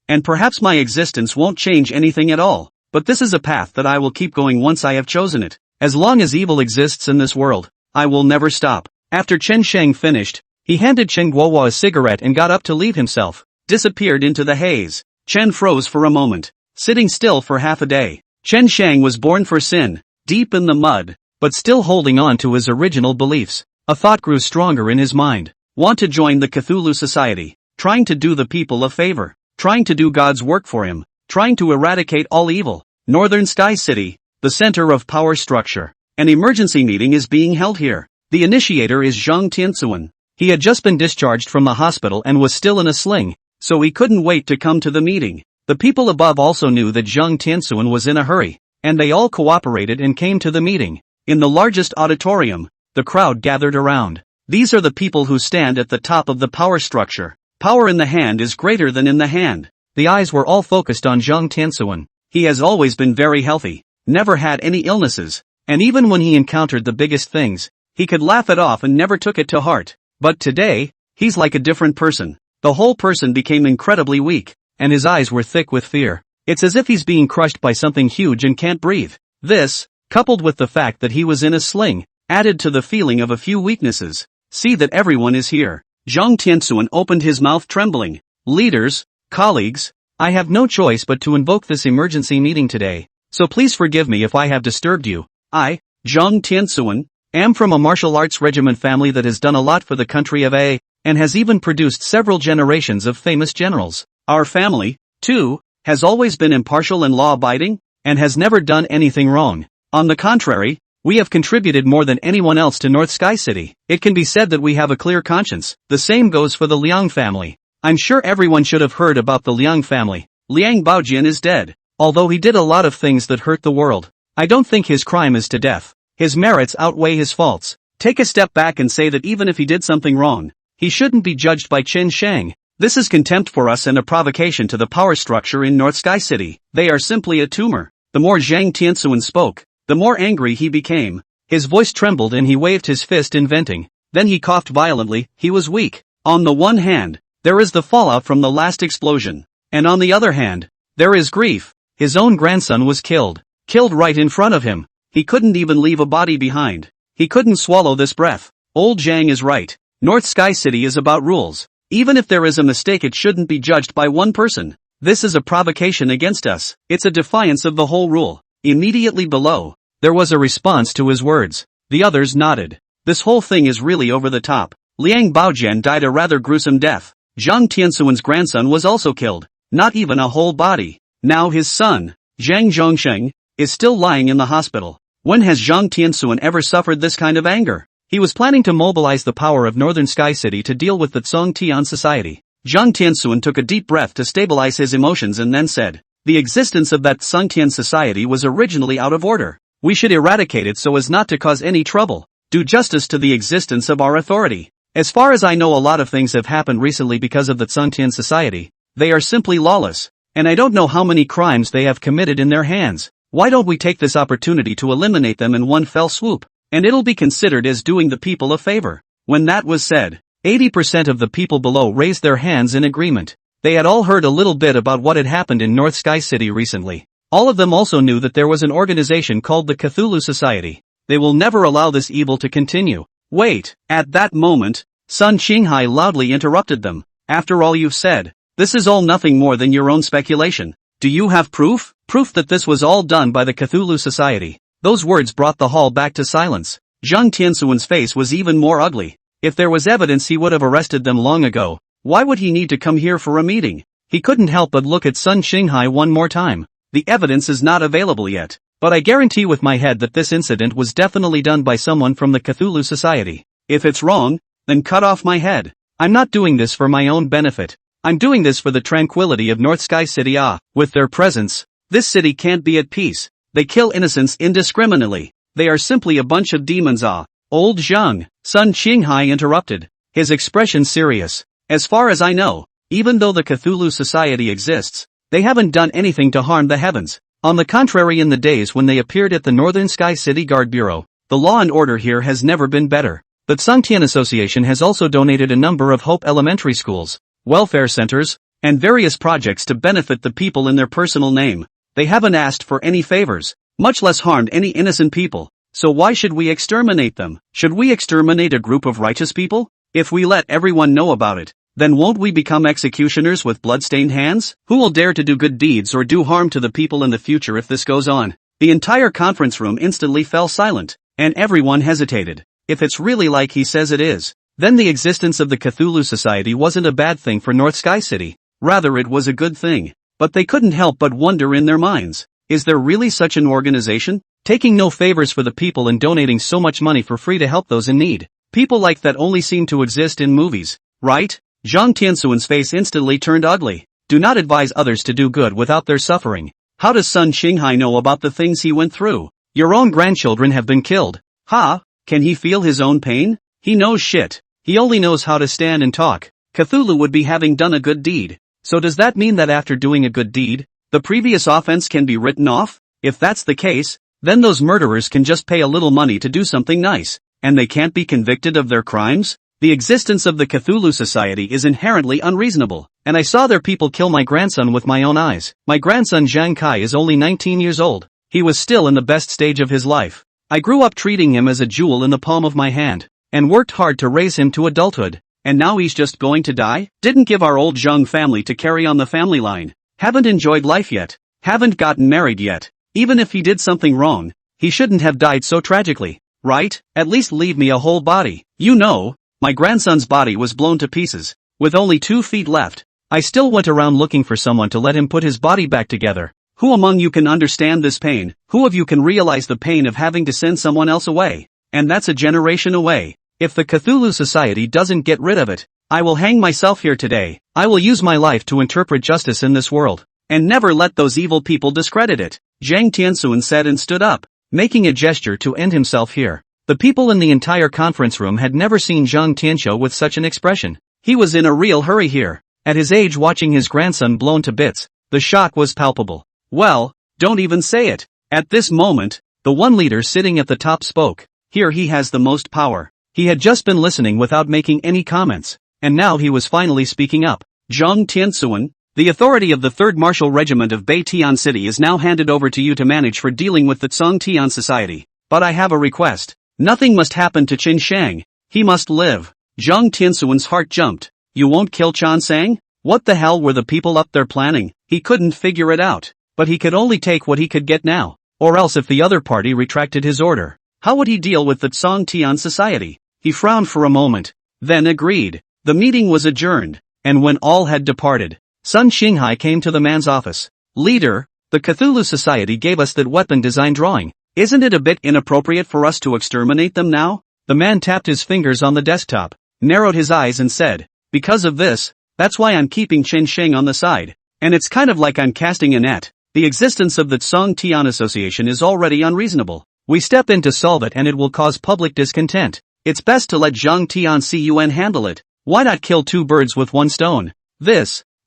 and perhaps my existence won't change anything at all, but this is a path that I will keep going once I have chosen it. As long as evil exists in this world, I will never stop. After Chen Shang finished, he handed Chen Guohuo a cigarette and got up to leave himself, disappeared into the haze. Chen froze for a moment, sitting still for half a day. Chen Shang was born for sin, deep in the mud, but still holding on to his original beliefs. A thought grew stronger in his mind. Want to join the Cthulhu Society, trying to do the people a favor, trying to do God's work for him, trying to eradicate all evil. Northern Sky City, the center of power structure. An emergency meeting is being held here. The initiator is Zhang Tianxuan. He had just been discharged from the hospital and was still in a sling, so he couldn't wait to come to the meeting. The people above also knew that Zhang Tianxuan was in a hurry, and they all cooperated and came to the meeting. In the largest auditorium, the crowd gathered around. These are the people who stand at the top of the power structure. Power in the hand is greater than in the hand. The eyes were all focused on Zhang Tianxuan. He has always been very healthy, never had any illnesses, and even when he encountered the biggest things, he could laugh it off and never took it to heart. But today, he's like a different person. The whole person became incredibly weak, and his eyes were thick with fear. It's as if he's being crushed by something huge and can't breathe. This, coupled with the fact that he was in a sling, added to the feeling of a few weaknesses. See that everyone is here. Zhang Tianxuan opened his mouth trembling. Leaders, colleagues, I have no choice but to invoke this emergency meeting today, so please forgive me if I have disturbed you. I, Zhang Tianxuan, am from a martial arts regiment family that has done a lot for the country of A, and has even produced several generations of famous generals. Our family, too, has always been impartial and law-abiding, and has never done anything wrong. On the contrary, we have contributed more than anyone else to North Sky City. It can be said that we have a clear conscience. The same goes for the Liang family. I'm sure everyone should have heard about the Liang family. Liang Baojian is dead. Although he did a lot of things that hurt the world, I don't think his crime is to death. His merits outweigh his faults. Take a step back and say that even if he did something wrong, he shouldn't be judged by Chen Shang. This is contempt for us and a provocation to the power structure in North Sky City. They are simply a tumor. The more Zhang Tianxuan spoke, the more angry he became. His voice trembled and he waved his fist in venting. Then he coughed violently. He was weak. On the one hand, there is the fallout from the last explosion. And on the other hand, there is grief. His own grandson was killed. Killed right in front of him. He couldn't even leave a body behind. He couldn't swallow this breath. Old Zhang is right. North Sky City is about rules. Even if there is a mistake, it shouldn't be judged by one person. This is a provocation against us. It's a defiance of the whole rule. Immediately below, there was a response to his words. The others nodded. This whole thing is really over the top. Liang Baojian died a rather gruesome death. Zhang Tianxuan's grandson was also killed. Not even a whole body. Now his son, Zhang Zhongsheng, is still lying in the hospital. When has Zhang Tianxuan ever suffered this kind of anger? He was planning to mobilize the power of Northern Sky City to deal with the Zhongtian society. Zhang Tianxuan took a deep breath to stabilize his emotions and then said, the existence of that Zhongtian society was originally out of order. We should eradicate it so as not to cause any trouble. Do justice to the existence of our authority. As far as I know, a lot of things have happened recently because of the Zhongtian society. They are simply lawless, and I don't know how many crimes they have committed in their hands. Why don't we take this opportunity to eliminate them in one fell swoop? And it'll be considered as doing the people a favor. When that was said, 80% of the people below raised their hands in agreement. They had all heard a little bit about what had happened in North Sky City recently. All of them also knew that there was an organization called the Cthulhu Society. They will never allow this evil to continue. Wait, at that moment, Sun Qinghai loudly interrupted them. After all you've said, this is all nothing more than your own speculation. Do you have proof? Proof that this was all done by the Cthulhu Society? Those words brought the hall back to silence. Zhang Tianxuan's face was even more ugly. If there was evidence, he would have arrested them long ago. Why would he need to come here for a meeting? He couldn't help but look at Sun Xinghai one more time. The evidence is not available yet, but I guarantee with my head that this incident was definitely done by someone from the Cthulhu Society. If it's wrong, then cut off my head. I'm not doing this for my own benefit. I'm doing this for the tranquility of North Sky City. With their presence, this city can't be at peace. They kill innocents indiscriminately. They are simply a bunch of demons. Old Zhang, Sun Xinghai interrupted, his expression serious. As far as I know, even though the Cthulhu Society exists, they haven't done anything to harm the heavens. On the contrary, in the days when they appeared at the Northern Sky City Guard Bureau, the law and order here has never been better. The Tsangtian Association has also donated a number of Hope Elementary schools, welfare centers, and various projects to benefit the people in their personal name. They haven't asked for any favors, much less harmed any innocent people. So why should we exterminate them? Should we exterminate a group of righteous people? If we let everyone know about it, then won't we become executioners with blood-stained hands? Who will dare to do good deeds or do harm to the people in the future if this goes on? The entire conference room instantly fell silent, and everyone hesitated. If it's really like he says it is, then the existence of the Cthulhu Society wasn't a bad thing for North Sky City. Rather, it was a good thing. But they couldn't help but wonder in their minds, is there really such an organization? Taking no favors for the people and donating so much money for free to help those in need. People like that only seem to exist in movies, right? Zhang Tianxuan's face instantly turned ugly. Do not advise others to do good without their suffering. How does Sun Xinghai know about the things he went through? Your own grandchildren have been killed. Can he feel his own pain? He knows shit. He only knows how to stand and talk. Cthulhu would be having done a good deed. So does that mean that after doing a good deed, the previous offense can be written off? If that's the case, then those murderers can just pay a little money to do something nice, and they can't be convicted of their crimes? The existence of the Cthulhu Society is inherently unreasonable, and I saw their people kill my grandson with my own eyes. My grandson Zhang Kai is only 19 years old. He was still in the best stage of his life. I grew up treating him as a jewel in the palm of my hand, and worked hard to raise him to adulthood, and now he's just going to die? Didn't give our old Zhang family to carry on the family line. Haven't enjoyed life yet. Haven't gotten married yet. Even if he did something wrong, he shouldn't have died so tragically, right? At least leave me a whole body. You know, my grandson's body was blown to pieces, with only 2 feet left. I still went around looking for someone to let him put his body back together. Who among you can understand this pain? Who of you can realize the pain of having to send someone else away? And that's a generation away. If the Cthulhu Society doesn't get rid of it, I will hang myself here today. I will use my life to interpret justice in this world, and never let those evil people discredit it. Zhang Tianxuan said and stood up, making a gesture to end himself here. The people in the entire conference room had never seen Zhang Tianxiu with such an expression. He was in a real hurry here. At his age, watching his grandson blown to bits, the shock was palpable. Well, don't even say it. At this moment, the one leader sitting at the top spoke. Here he has the most power. He had just been listening without making any comments, and now he was finally speaking up. Zhang Tianxuan, the authority of the 3rd Martial Regiment of Beitian City is now handed over to you to manage for dealing with the Tsangtian Society. But I have a request. Nothing must happen to Qin Shang. He must live. Zhang Tianxuan's heart jumped. You won't kill Chen Sang? What the hell were the people up there planning? He couldn't figure it out. But he could only take what he could get now. Or else if the other party retracted his order, how would he deal with the Tsangtian Society? He frowned for a moment, then agreed. The meeting was adjourned, and when all had departed, Sun Xinghai came to the man's office. Leader, the Cthulhu Society gave us that weapon design drawing. Isn't it a bit inappropriate for us to exterminate them now? The man tapped his fingers on the desktop, narrowed his eyes and said, because of this, that's why I'm keeping Qin Sheng on the side. And it's kind of like I'm casting a net. The existence of the Tsangtian Association is already unreasonable. We step in to solve it and it will cause public discontent. It's best to let Zhang Tian handle it. Why not kill 2 birds with 1 stone?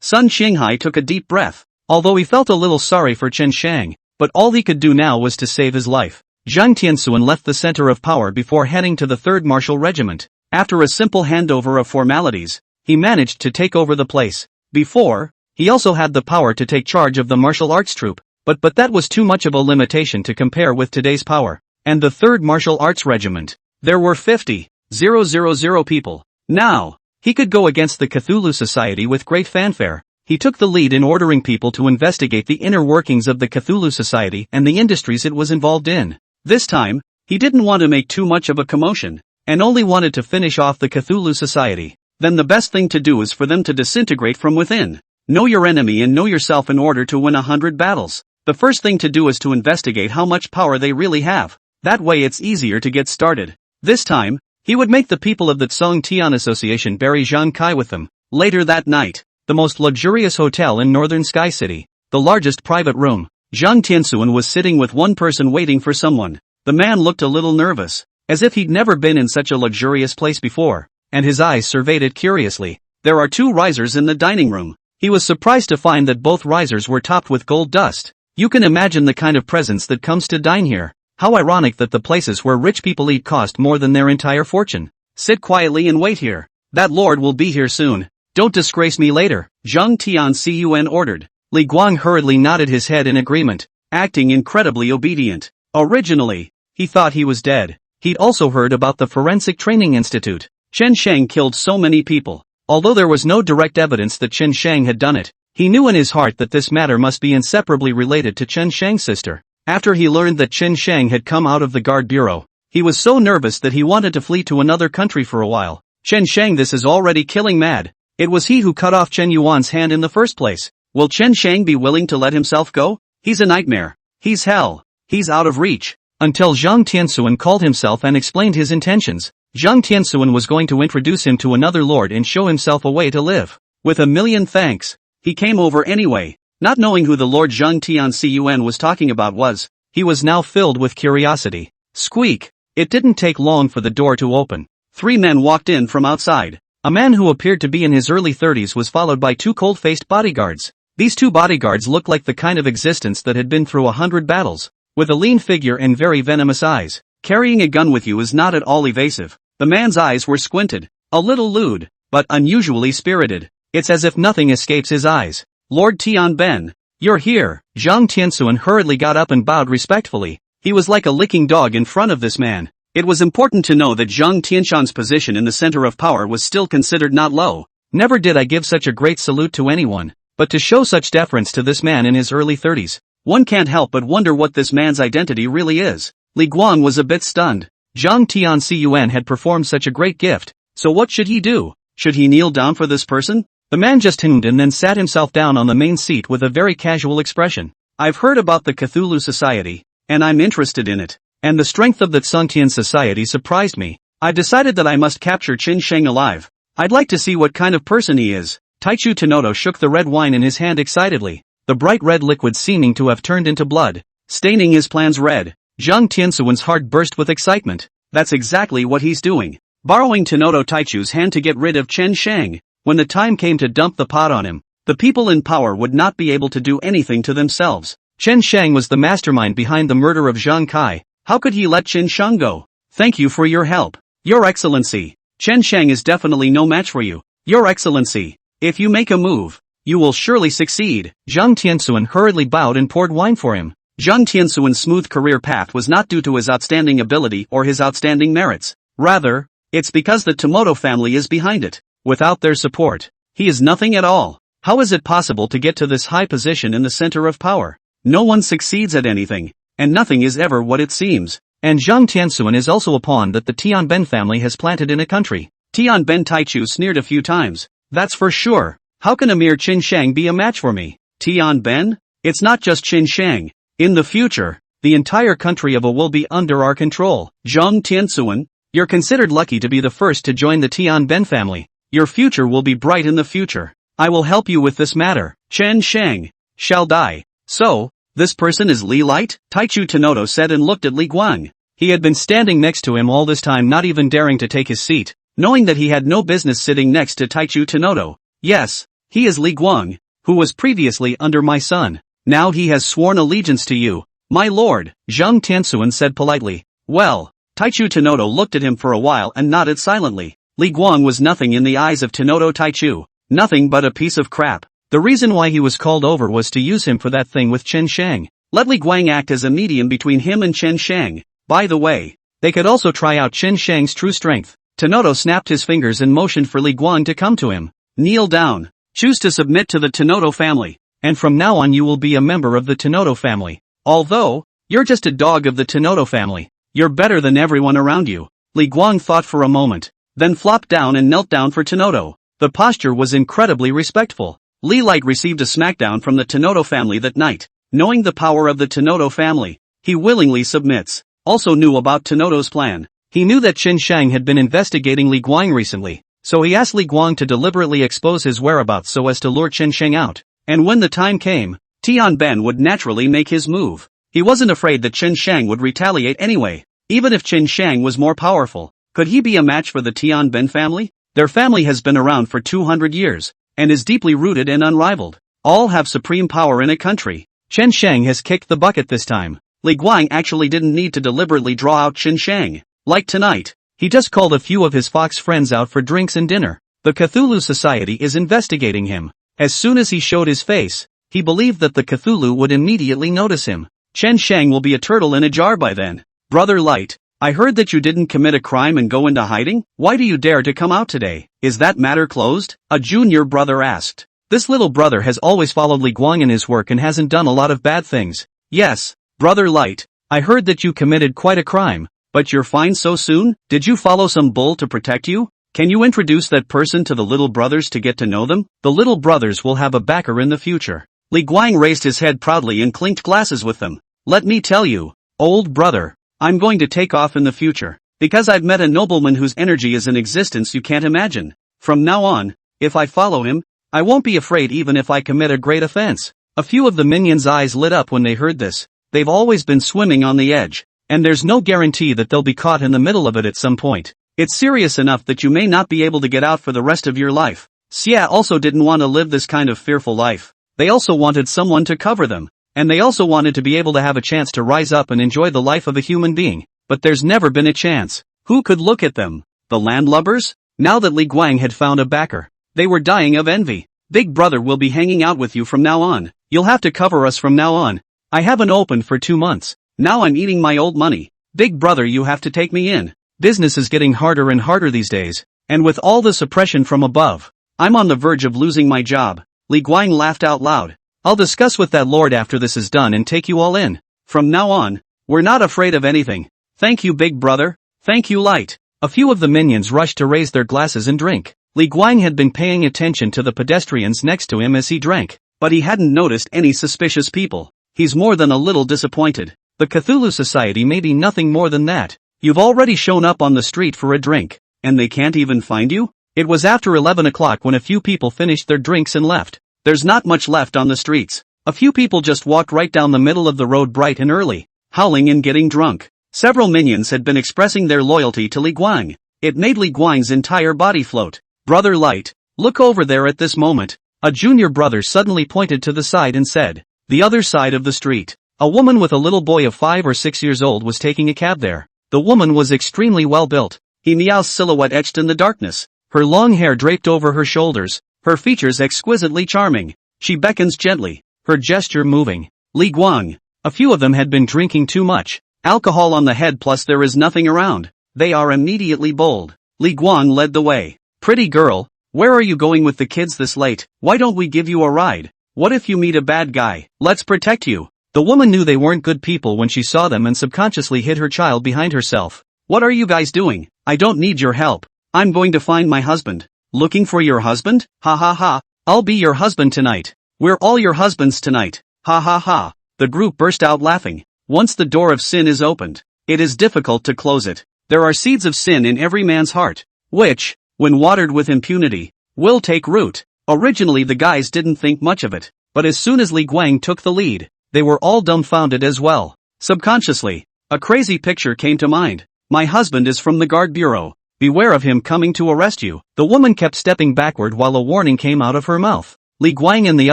Sun Xinghai took a deep breath. Although he felt a little sorry for Qin Shang, but all he could do now was to save his life. Zhang Tianxuan left the center of power before heading to the 3rd Martial Regiment. After a simple handover of formalities, he managed to take over the place. Before, he also had the power to take charge of the martial arts troupe, but that was too much of a limitation to compare with today's power. And the 3rd Martial Arts Regiment, there were 50,000 people. Now, he could go against the Cthulhu Society with great fanfare. He took the lead in ordering people to investigate the inner workings of the Cthulhu Society and the industries it was involved in. This time, He didn't want to make too much of a commotion, and only wanted to finish off the Cthulhu Society. Then the best thing to do is for them to disintegrate from within. Know your enemy and know yourself in order to win 100 battles. The first thing to do is to investigate how much power they really have. That way it's easier to get started. This time, he would make the people of the Tsung Tian Association bury Zhang Kai with them. Later that night, the most luxurious hotel in northern Sky City, the largest private room. Zhang Tianxuan was sitting with one person waiting for someone. The man looked a little nervous, as if he'd never been in such a luxurious place before, and his eyes surveyed it curiously. There are 2 risers in the dining room. He was surprised to find that both risers were topped with gold dust. You can imagine the kind of presence that comes to dine here. How ironic that the places where rich people eat cost more than their entire fortune. Sit quietly and wait here. That lord will be here soon. Don't disgrace me later, Zhang Tianxuan ordered. Li Guang hurriedly nodded his head in agreement, acting incredibly obedient. Originally, he thought he was dead. He'd also heard about the Forensic Training Institute. Chen Shang killed so many people. Although there was no direct evidence that Chen Shang had done it, he knew in his heart that this matter must be inseparably related to Chen Shang's sister. After he learned that Chen Shang had come out of the guard bureau, he was so nervous that he wanted to flee to another country for a while. Chen Shang, this is already killing mad. It was he who cut off Chen Yuan's hand in the first place. Will Chen Shang be willing to let himself go? He's a nightmare. He's hell. He's out of reach. Until Zhang Tianxuan called himself and explained his intentions, Zhang Tianxuan was going to introduce him to another lord and show himself a way to live. With a million thanks, he came over anyway. Not knowing who the Lord Zhang Tianxuan was talking about was, he was now filled with curiosity. Squeak! It didn't take long for the door to open. 3 men walked in from outside. A man who appeared to be in his early 30s was followed by 2 cold-faced bodyguards. These 2 bodyguards looked like the kind of existence that had been through 100 battles, with a lean figure and very venomous eyes. Carrying a gun with you is not at all evasive. The man's eyes were squinted, a little lewd, but unusually spirited. It's as if nothing escapes his eyes. Lord Tianben, you're here. Zhang Tianxuan hurriedly got up and bowed respectfully. He was like a licking dog in front of this man. It was important to know that Zhang Tianshan's position in the center of power was still considered not low. Never did I give such a great salute to anyone, but to show such deference to this man in his early 30s, one can't help but wonder what this man's identity really is. Li Guang was a bit stunned. Zhang Tianxuan had performed such a great gift, so what should he do? Should he kneel down for this person? The man just hemmed and then sat himself down on the main seat with a very casual expression. I've heard about the Cthulhu Society, and I'm interested in it. And the strength of the Tsungtian Society surprised me. I decided that I must capture Chen Shang alive. I'd like to see what kind of person he is. Taichu Tenoto shook the red wine in his hand excitedly, the bright red liquid seeming to have turned into blood, staining his plans red. Zhang Tianxuan's heart burst with excitement. That's exactly what he's doing. Borrowing Tenoto Taichu's hand to get rid of Chen Shang. When the time came to dump the pot on him, the people in power would not be able to do anything to themselves. Chen Shang was the mastermind behind the murder of Zhang Kai. How could he let Chen Shang go? Thank you for your help, Your Excellency. Chen Shang is definitely no match for you, Your Excellency. If you make a move, you will surely succeed. Zhang Tianxuan hurriedly bowed and poured wine for him. Zhang Tianxuan's smooth career path was not due to his outstanding ability or his outstanding merits. Rather, it's because the Tomoto family is behind it. Without their support, he is nothing at all. How is it possible to get to this high position in the center of power? No one succeeds at anything, and nothing is ever what it seems. And Zhang Tianxuan is also a pawn that the Tianben family has planted in a country. Tianben Taichu sneered a few times. That's for sure. How can a mere Chen Shang be a match for me? Tianben? It's not just Chen Shang. In the future, the entire country of A will be under our control. Zhang Tianxuan, you're considered lucky to be the first to join the Tianben family. Your future will be bright in the future. I will help you with this matter. Chen Shang shall die. So, this person is Li Light? Taichu Tenoto said and looked at Li Guang. He had been standing next to him all this time, not even daring to take his seat, knowing that he had no business sitting next to Taichu Tenoto. Yes, he is Li Guang, who was previously under my son. Now he has sworn allegiance to you, my lord, Zhang Tianxuan said politely. Well, Taichu Tenoto looked at him for a while and nodded silently. Li Guang was nothing in the eyes of Tenoto Taichu, nothing but a piece of crap. The reason why he was called over was to use him for that thing with Chen Shang. Let Li Guang act as a medium between him and Chen Shang. By the way, they could also try out Chen Shang's true strength. Tenoto snapped his fingers and motioned for Li Guang to come to him. Kneel down. Choose to submit to the Tenoto family, and from now on you will be a member of the Tenoto family. Although, you're just a dog of the Tenoto family, You're better than everyone around you. Li Guang thought for a moment, then flopped down and knelt down for Tenoto. The posture was incredibly respectful. Li Light received a smackdown from the Tenoto family that night. Knowing the power of the Tenoto family, he willingly submits. Also knew about Tenoto's plan. He knew that Qin Shang had been investigating Li Guang recently, so he asked Li Guang to deliberately expose his whereabouts so as to lure Qin Shang out. And when the time came, Tian Ben would naturally make his move. He wasn't afraid that Qin Shang would retaliate anyway. Even if Qin Shang was more powerful, could he be a match for the Tian Ben family? Their family has been around for 200 years, and is deeply rooted and unrivaled. All have supreme power in a country. Qin Shang has kicked the bucket this time. Li Guang actually didn't need to deliberately draw out Qin Shang. Like tonight, he just called a few of his fox friends out for drinks and dinner. The Cthulhu Society is investigating him. As soon as he showed his face, he believed that the Cthulhu would immediately notice him. Qin Shang will be a turtle in a jar by then. Brother Light, I heard that you didn't commit a crime and go into hiding. Why do you dare to come out today? Is that matter closed? A junior brother asked. This little brother has always followed Li Guang in his work and hasn't done a lot of bad things. Yes, Brother Light, I heard that you committed quite a crime, but you're fine so soon? Did you follow some bull to protect you? Can you introduce that person to the little brothers to get to know them? The little brothers will have a backer in the future. Li Guang raised his head proudly and clinked glasses with them. Let me tell you, old brother, I'm going to take off in the future, because I've met a nobleman whose energy is an existence you can't imagine. From now on, if I follow him, I won't be afraid even if I commit a great offense. A few of the minions' eyes lit up when they heard this. They've always been swimming on the edge, and there's no guarantee that they'll be caught in the middle of it at some point. It's serious enough that you may not be able to get out for the rest of your life. Xia also didn't want to live this kind of fearful life. They also wanted someone to cover them. And they also wanted to be able to have a chance to rise up and enjoy the life of a human being. But there's never been a chance. Who could look at them? The landlubbers? Now that Li Guang had found a backer, they were dying of envy. Big brother will be hanging out with you from now on. You'll have to cover us from now on. I haven't opened for 2 months. Now I'm eating my old money. Big brother, you have to take me in. Business is getting harder and harder these days. And with all the suppression from above, I'm on the verge of losing my job. Li Guang laughed out loud. I'll discuss with that lord after this is done and take you all in. From now on, we're not afraid of anything. Thank you, big brother. Thank you, Light. A few of the minions rushed to raise their glasses and drink. Li Guang had been paying attention to the pedestrians next to him as he drank, but he hadn't noticed any suspicious people. He's more than a little disappointed. The Cthulhu Society may be nothing more than that. You've already shown up on the street for a drink, and they can't even find you? It was after 11 o'clock when a few people finished their drinks and left. There's not much left on the streets. A few people just walked right down the middle of the road bright and early, howling and getting drunk. Several minions had been expressing their loyalty to Li Guang. It made Li Guang's entire body float. Brother Light, look over there at this moment. A junior brother suddenly pointed to the side and said, the other side of the street. A woman with a little boy of 5 or 6 years old was taking a cab there. The woman was extremely well built. He Meow's silhouette etched in the darkness. Her long hair draped over her shoulders. Her features exquisitely charming. She beckons gently, her gesture moving. Li Guang. A few of them had been drinking too much. Alcohol on the head plus there is nothing around. They are immediately bold. Li Guang led the way. Pretty girl, where are you going with the kids this late? Why don't we give you a ride? What if you meet a bad guy? Let's protect you. The woman knew they weren't good people when she saw them and subconsciously hid her child behind herself. What are you guys doing? I don't need your help. I'm going to find my husband. Looking for your husband? Ha ha ha. I'll be your husband tonight. We're all your husbands tonight. Ha ha ha. The group burst out laughing. Once the door of sin is opened, it is difficult to close it. There are seeds of sin in every man's heart, which, when watered with impunity, will take root. Originally the guys didn't think much of it, but as soon as Li Guang took the lead, they were all dumbfounded as well. Subconsciously, a crazy picture came to mind. My husband is from the guard bureau. Beware of him coming to arrest you. The woman kept stepping backward while a warning came out of her mouth. Li Guang and the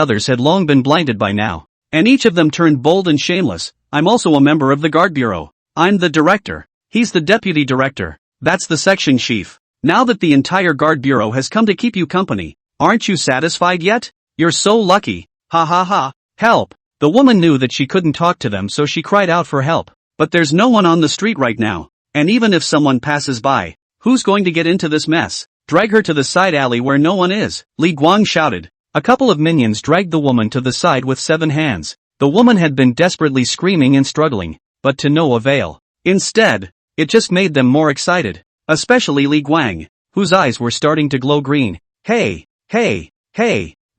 others had long been blinded by now, and each of them turned bold and shameless. I'm also a member of the guard bureau. I'm the director. He's the deputy director. That's the section chief. Now that the entire guard bureau has come to keep you company, aren't you satisfied yet? You're so lucky. Ha ha ha. Help. The woman knew that she couldn't talk to them, so she cried out for help. But there's no one on the street right now, and even if someone passes by, who's going to get into this mess? Drag her to the side alley where no one is. Li Guang shouted. A couple of minions dragged the woman to the side with 7 hands. The woman had been desperately screaming and struggling, but to no avail. Instead, it just made them more excited. Especially Li Guang, whose eyes were starting to glow green. Hey,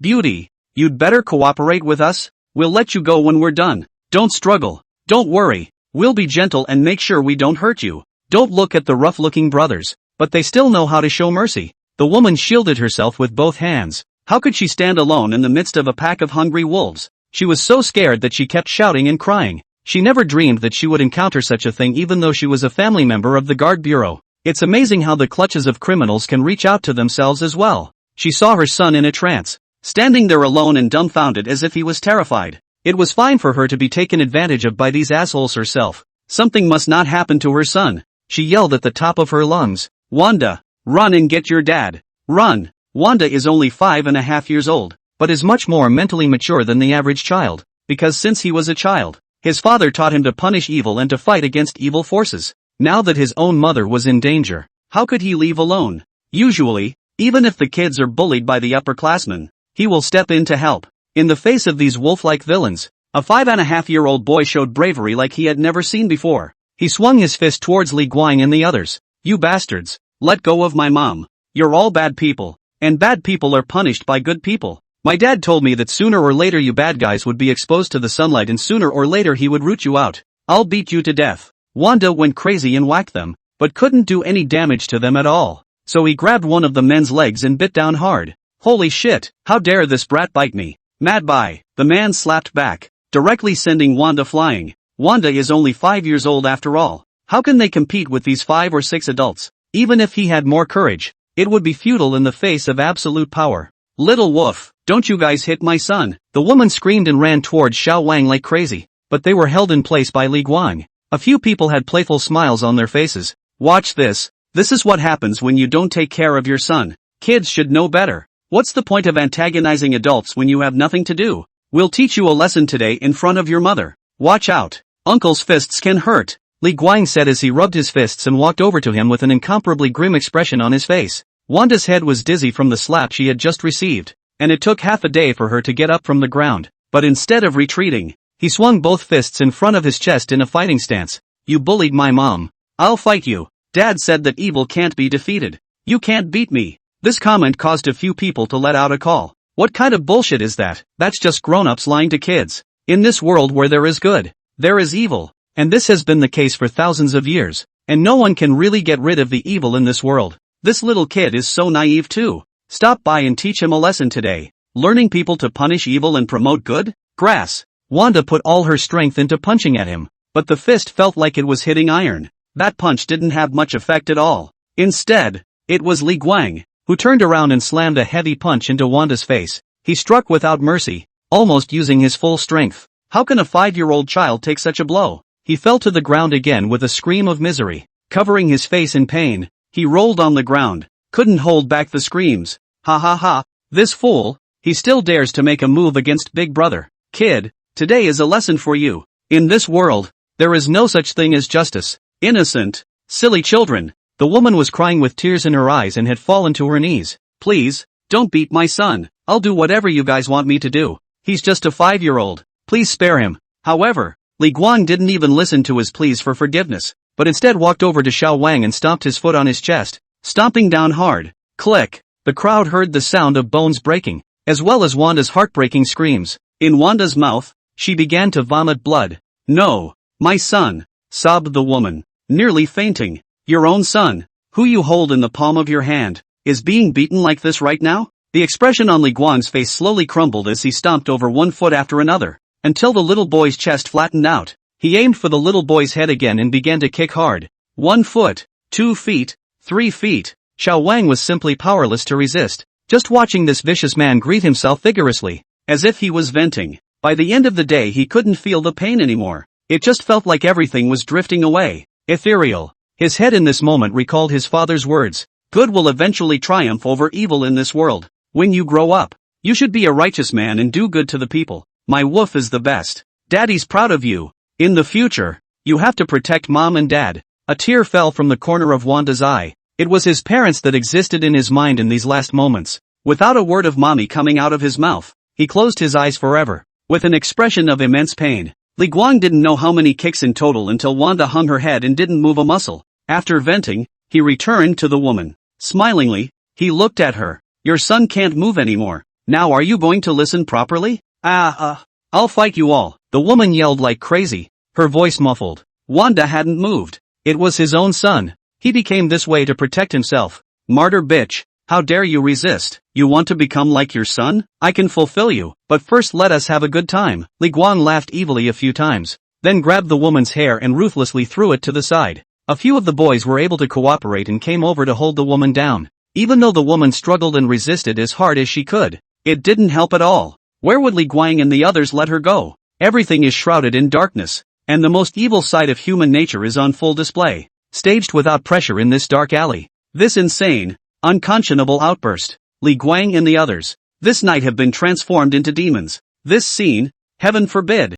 beauty, you'd better cooperate with us? We'll let you go when we're done. Don't struggle. Don't worry. We'll be gentle and make sure we don't hurt you. Don't look at the rough-looking brothers, but they still know how to show mercy. The woman shielded herself with both hands. How could she stand alone in the midst of a pack of hungry wolves? She was so scared that she kept shouting and crying. She never dreamed that she would encounter such a thing even though she was a family member of the Guard Bureau. It's amazing how the clutches of criminals can reach out to themselves as well. She saw her son in a trance, standing there alone and dumbfounded as if he was terrified. It was fine for her to be taken advantage of by these assholes herself. Something must not happen to her son. She yelled at the top of her lungs. Wanda, run and get your dad. Run. Wanda is only 5.5 years old, but is much more mentally mature than the average child, because since he was a child, his father taught him to punish evil and to fight against evil forces. Now that his own mother was in danger, how could he leave alone? Usually, even if the kids are bullied by the upperclassmen, he will step in to help. In the face of these wolf-like villains, a 5.5-year-old boy showed bravery like he had never seen before. He swung his fist towards Li Guang and the others. You bastards, let go of my mom. You're all bad people, and bad people are punished by good people. My dad told me that sooner or later you bad guys would be exposed to the sunlight and sooner or later he would root you out. I'll beat you to death. Wanda went crazy and whacked them, but couldn't do any damage to them at all. So he grabbed one of the men's legs and bit down hard. Holy shit, how dare this brat bite me? Mad bye, the man slapped back, directly sending Wanda flying. Wanda is only 5 years old after all. How can they compete with these 5 or 6 adults? Even if he had more courage, it would be futile in the face of absolute power. Little wolf, don't you guys hit my son. The woman screamed and ran towards Xiao Wang like crazy, but they were held in place by Li Guang. A few people had playful smiles on their faces. Watch this. This is what happens when you don't take care of your son. Kids should know better. What's the point of antagonizing adults when you have nothing to do? We'll teach you a lesson today in front of your mother. Watch out. Uncle's fists can hurt, Li Guang said as he rubbed his fists and walked over to him with an incomparably grim expression on his face. Wanda's head was dizzy from the slap she had just received, and it took half a day for her to get up from the ground. But instead of retreating, he swung both fists in front of his chest in a fighting stance. You bullied my mom. I'll fight you. Dad said that evil can't be defeated. You can't beat me. This comment caused a few people to let out a call. What kind of bullshit is that? That's just grown-ups lying to kids. In this world where there is good, there is evil, and this has been the case for thousands of years, and no one can really get rid of the evil in this world. This little kid is so naive too. Stop by and teach him a lesson today. Learning people to punish evil and promote good? Grass. Wanda put all her strength into punching at him, but the fist felt like it was hitting iron. That punch didn't have much effect at all. Instead, it was Li Guang, who turned around and slammed a heavy punch into Wanda's face. He struck without mercy, almost using his full strength. How can a 5-year-old child take such a blow? He fell to the ground again with a scream of misery. Covering his face in pain, he rolled on the ground, couldn't hold back the screams. Ha ha ha, this fool, he still dares to make a move against Big Brother. Kid, today is a lesson for you. In this world, there is no such thing as justice. Innocent, silly children. The woman was crying with tears in her eyes and had fallen to her knees. Please, don't beat my son. I'll do whatever you guys want me to do. He's just a 5-year-old. Please spare him. However, Li Guang didn't even listen to his pleas for forgiveness, but instead walked over to Xiao Wang and stomped his foot on his chest, stomping down hard. Click. The crowd heard the sound of bones breaking, as well as Wanda's heartbreaking screams. In Wanda's mouth, she began to vomit blood. No, my son, sobbed the woman, nearly fainting. Your own son, who you hold in the palm of your hand, is being beaten like this right now? The expression on Li Guang's face slowly crumbled as he stomped over one foot after another, until the little boy's chest flattened out. He aimed for the little boy's head again and began to kick hard. 1 foot, 2 feet, 3 feet. Xiao Wang was simply powerless to resist, just watching this vicious man greet himself vigorously, as if he was venting. By the end of the day he couldn't feel the pain anymore. It just felt like everything was drifting away. Ethereal. His head in this moment recalled his father's words. Good will eventually triumph over evil in this world. When you grow up, you should be a righteous man and do good to the people. My wolf is the best. Daddy's proud of you. In the future, you have to protect mom and dad. A tear fell from the corner of Wanda's eye. It was his parents that existed in his mind in these last moments. Without a word of mommy coming out of his mouth, he closed his eyes forever. With an expression of immense pain, Li Guang didn't know how many kicks in total until Wanda hung her head and didn't move a muscle. After venting, he returned to the woman. Smilingly, he looked at her. Your son can't move anymore. Now are you going to listen properly? I'll fight you all. The woman yelled like crazy, her voice muffled. Wanda hadn't moved. It was his own son. He became this way to protect himself. Martyr bitch, how dare you resist? You want to become like your son? I can fulfill you, but first let us have a good time. Li Guang laughed evilly a few times, then grabbed the woman's hair and ruthlessly threw it to the side. A few of the boys were able to cooperate and came over to hold the woman down. Even though the woman struggled and resisted as hard as she could, it didn't help at all. Where would Li Guang and the others let her go? Everything is shrouded in darkness, and the most evil side of human nature is on full display, staged without pressure in this dark alley. This insane, unconscionable outburst. Li Guang and the others, this night have been transformed into demons. This scene, heaven forbid.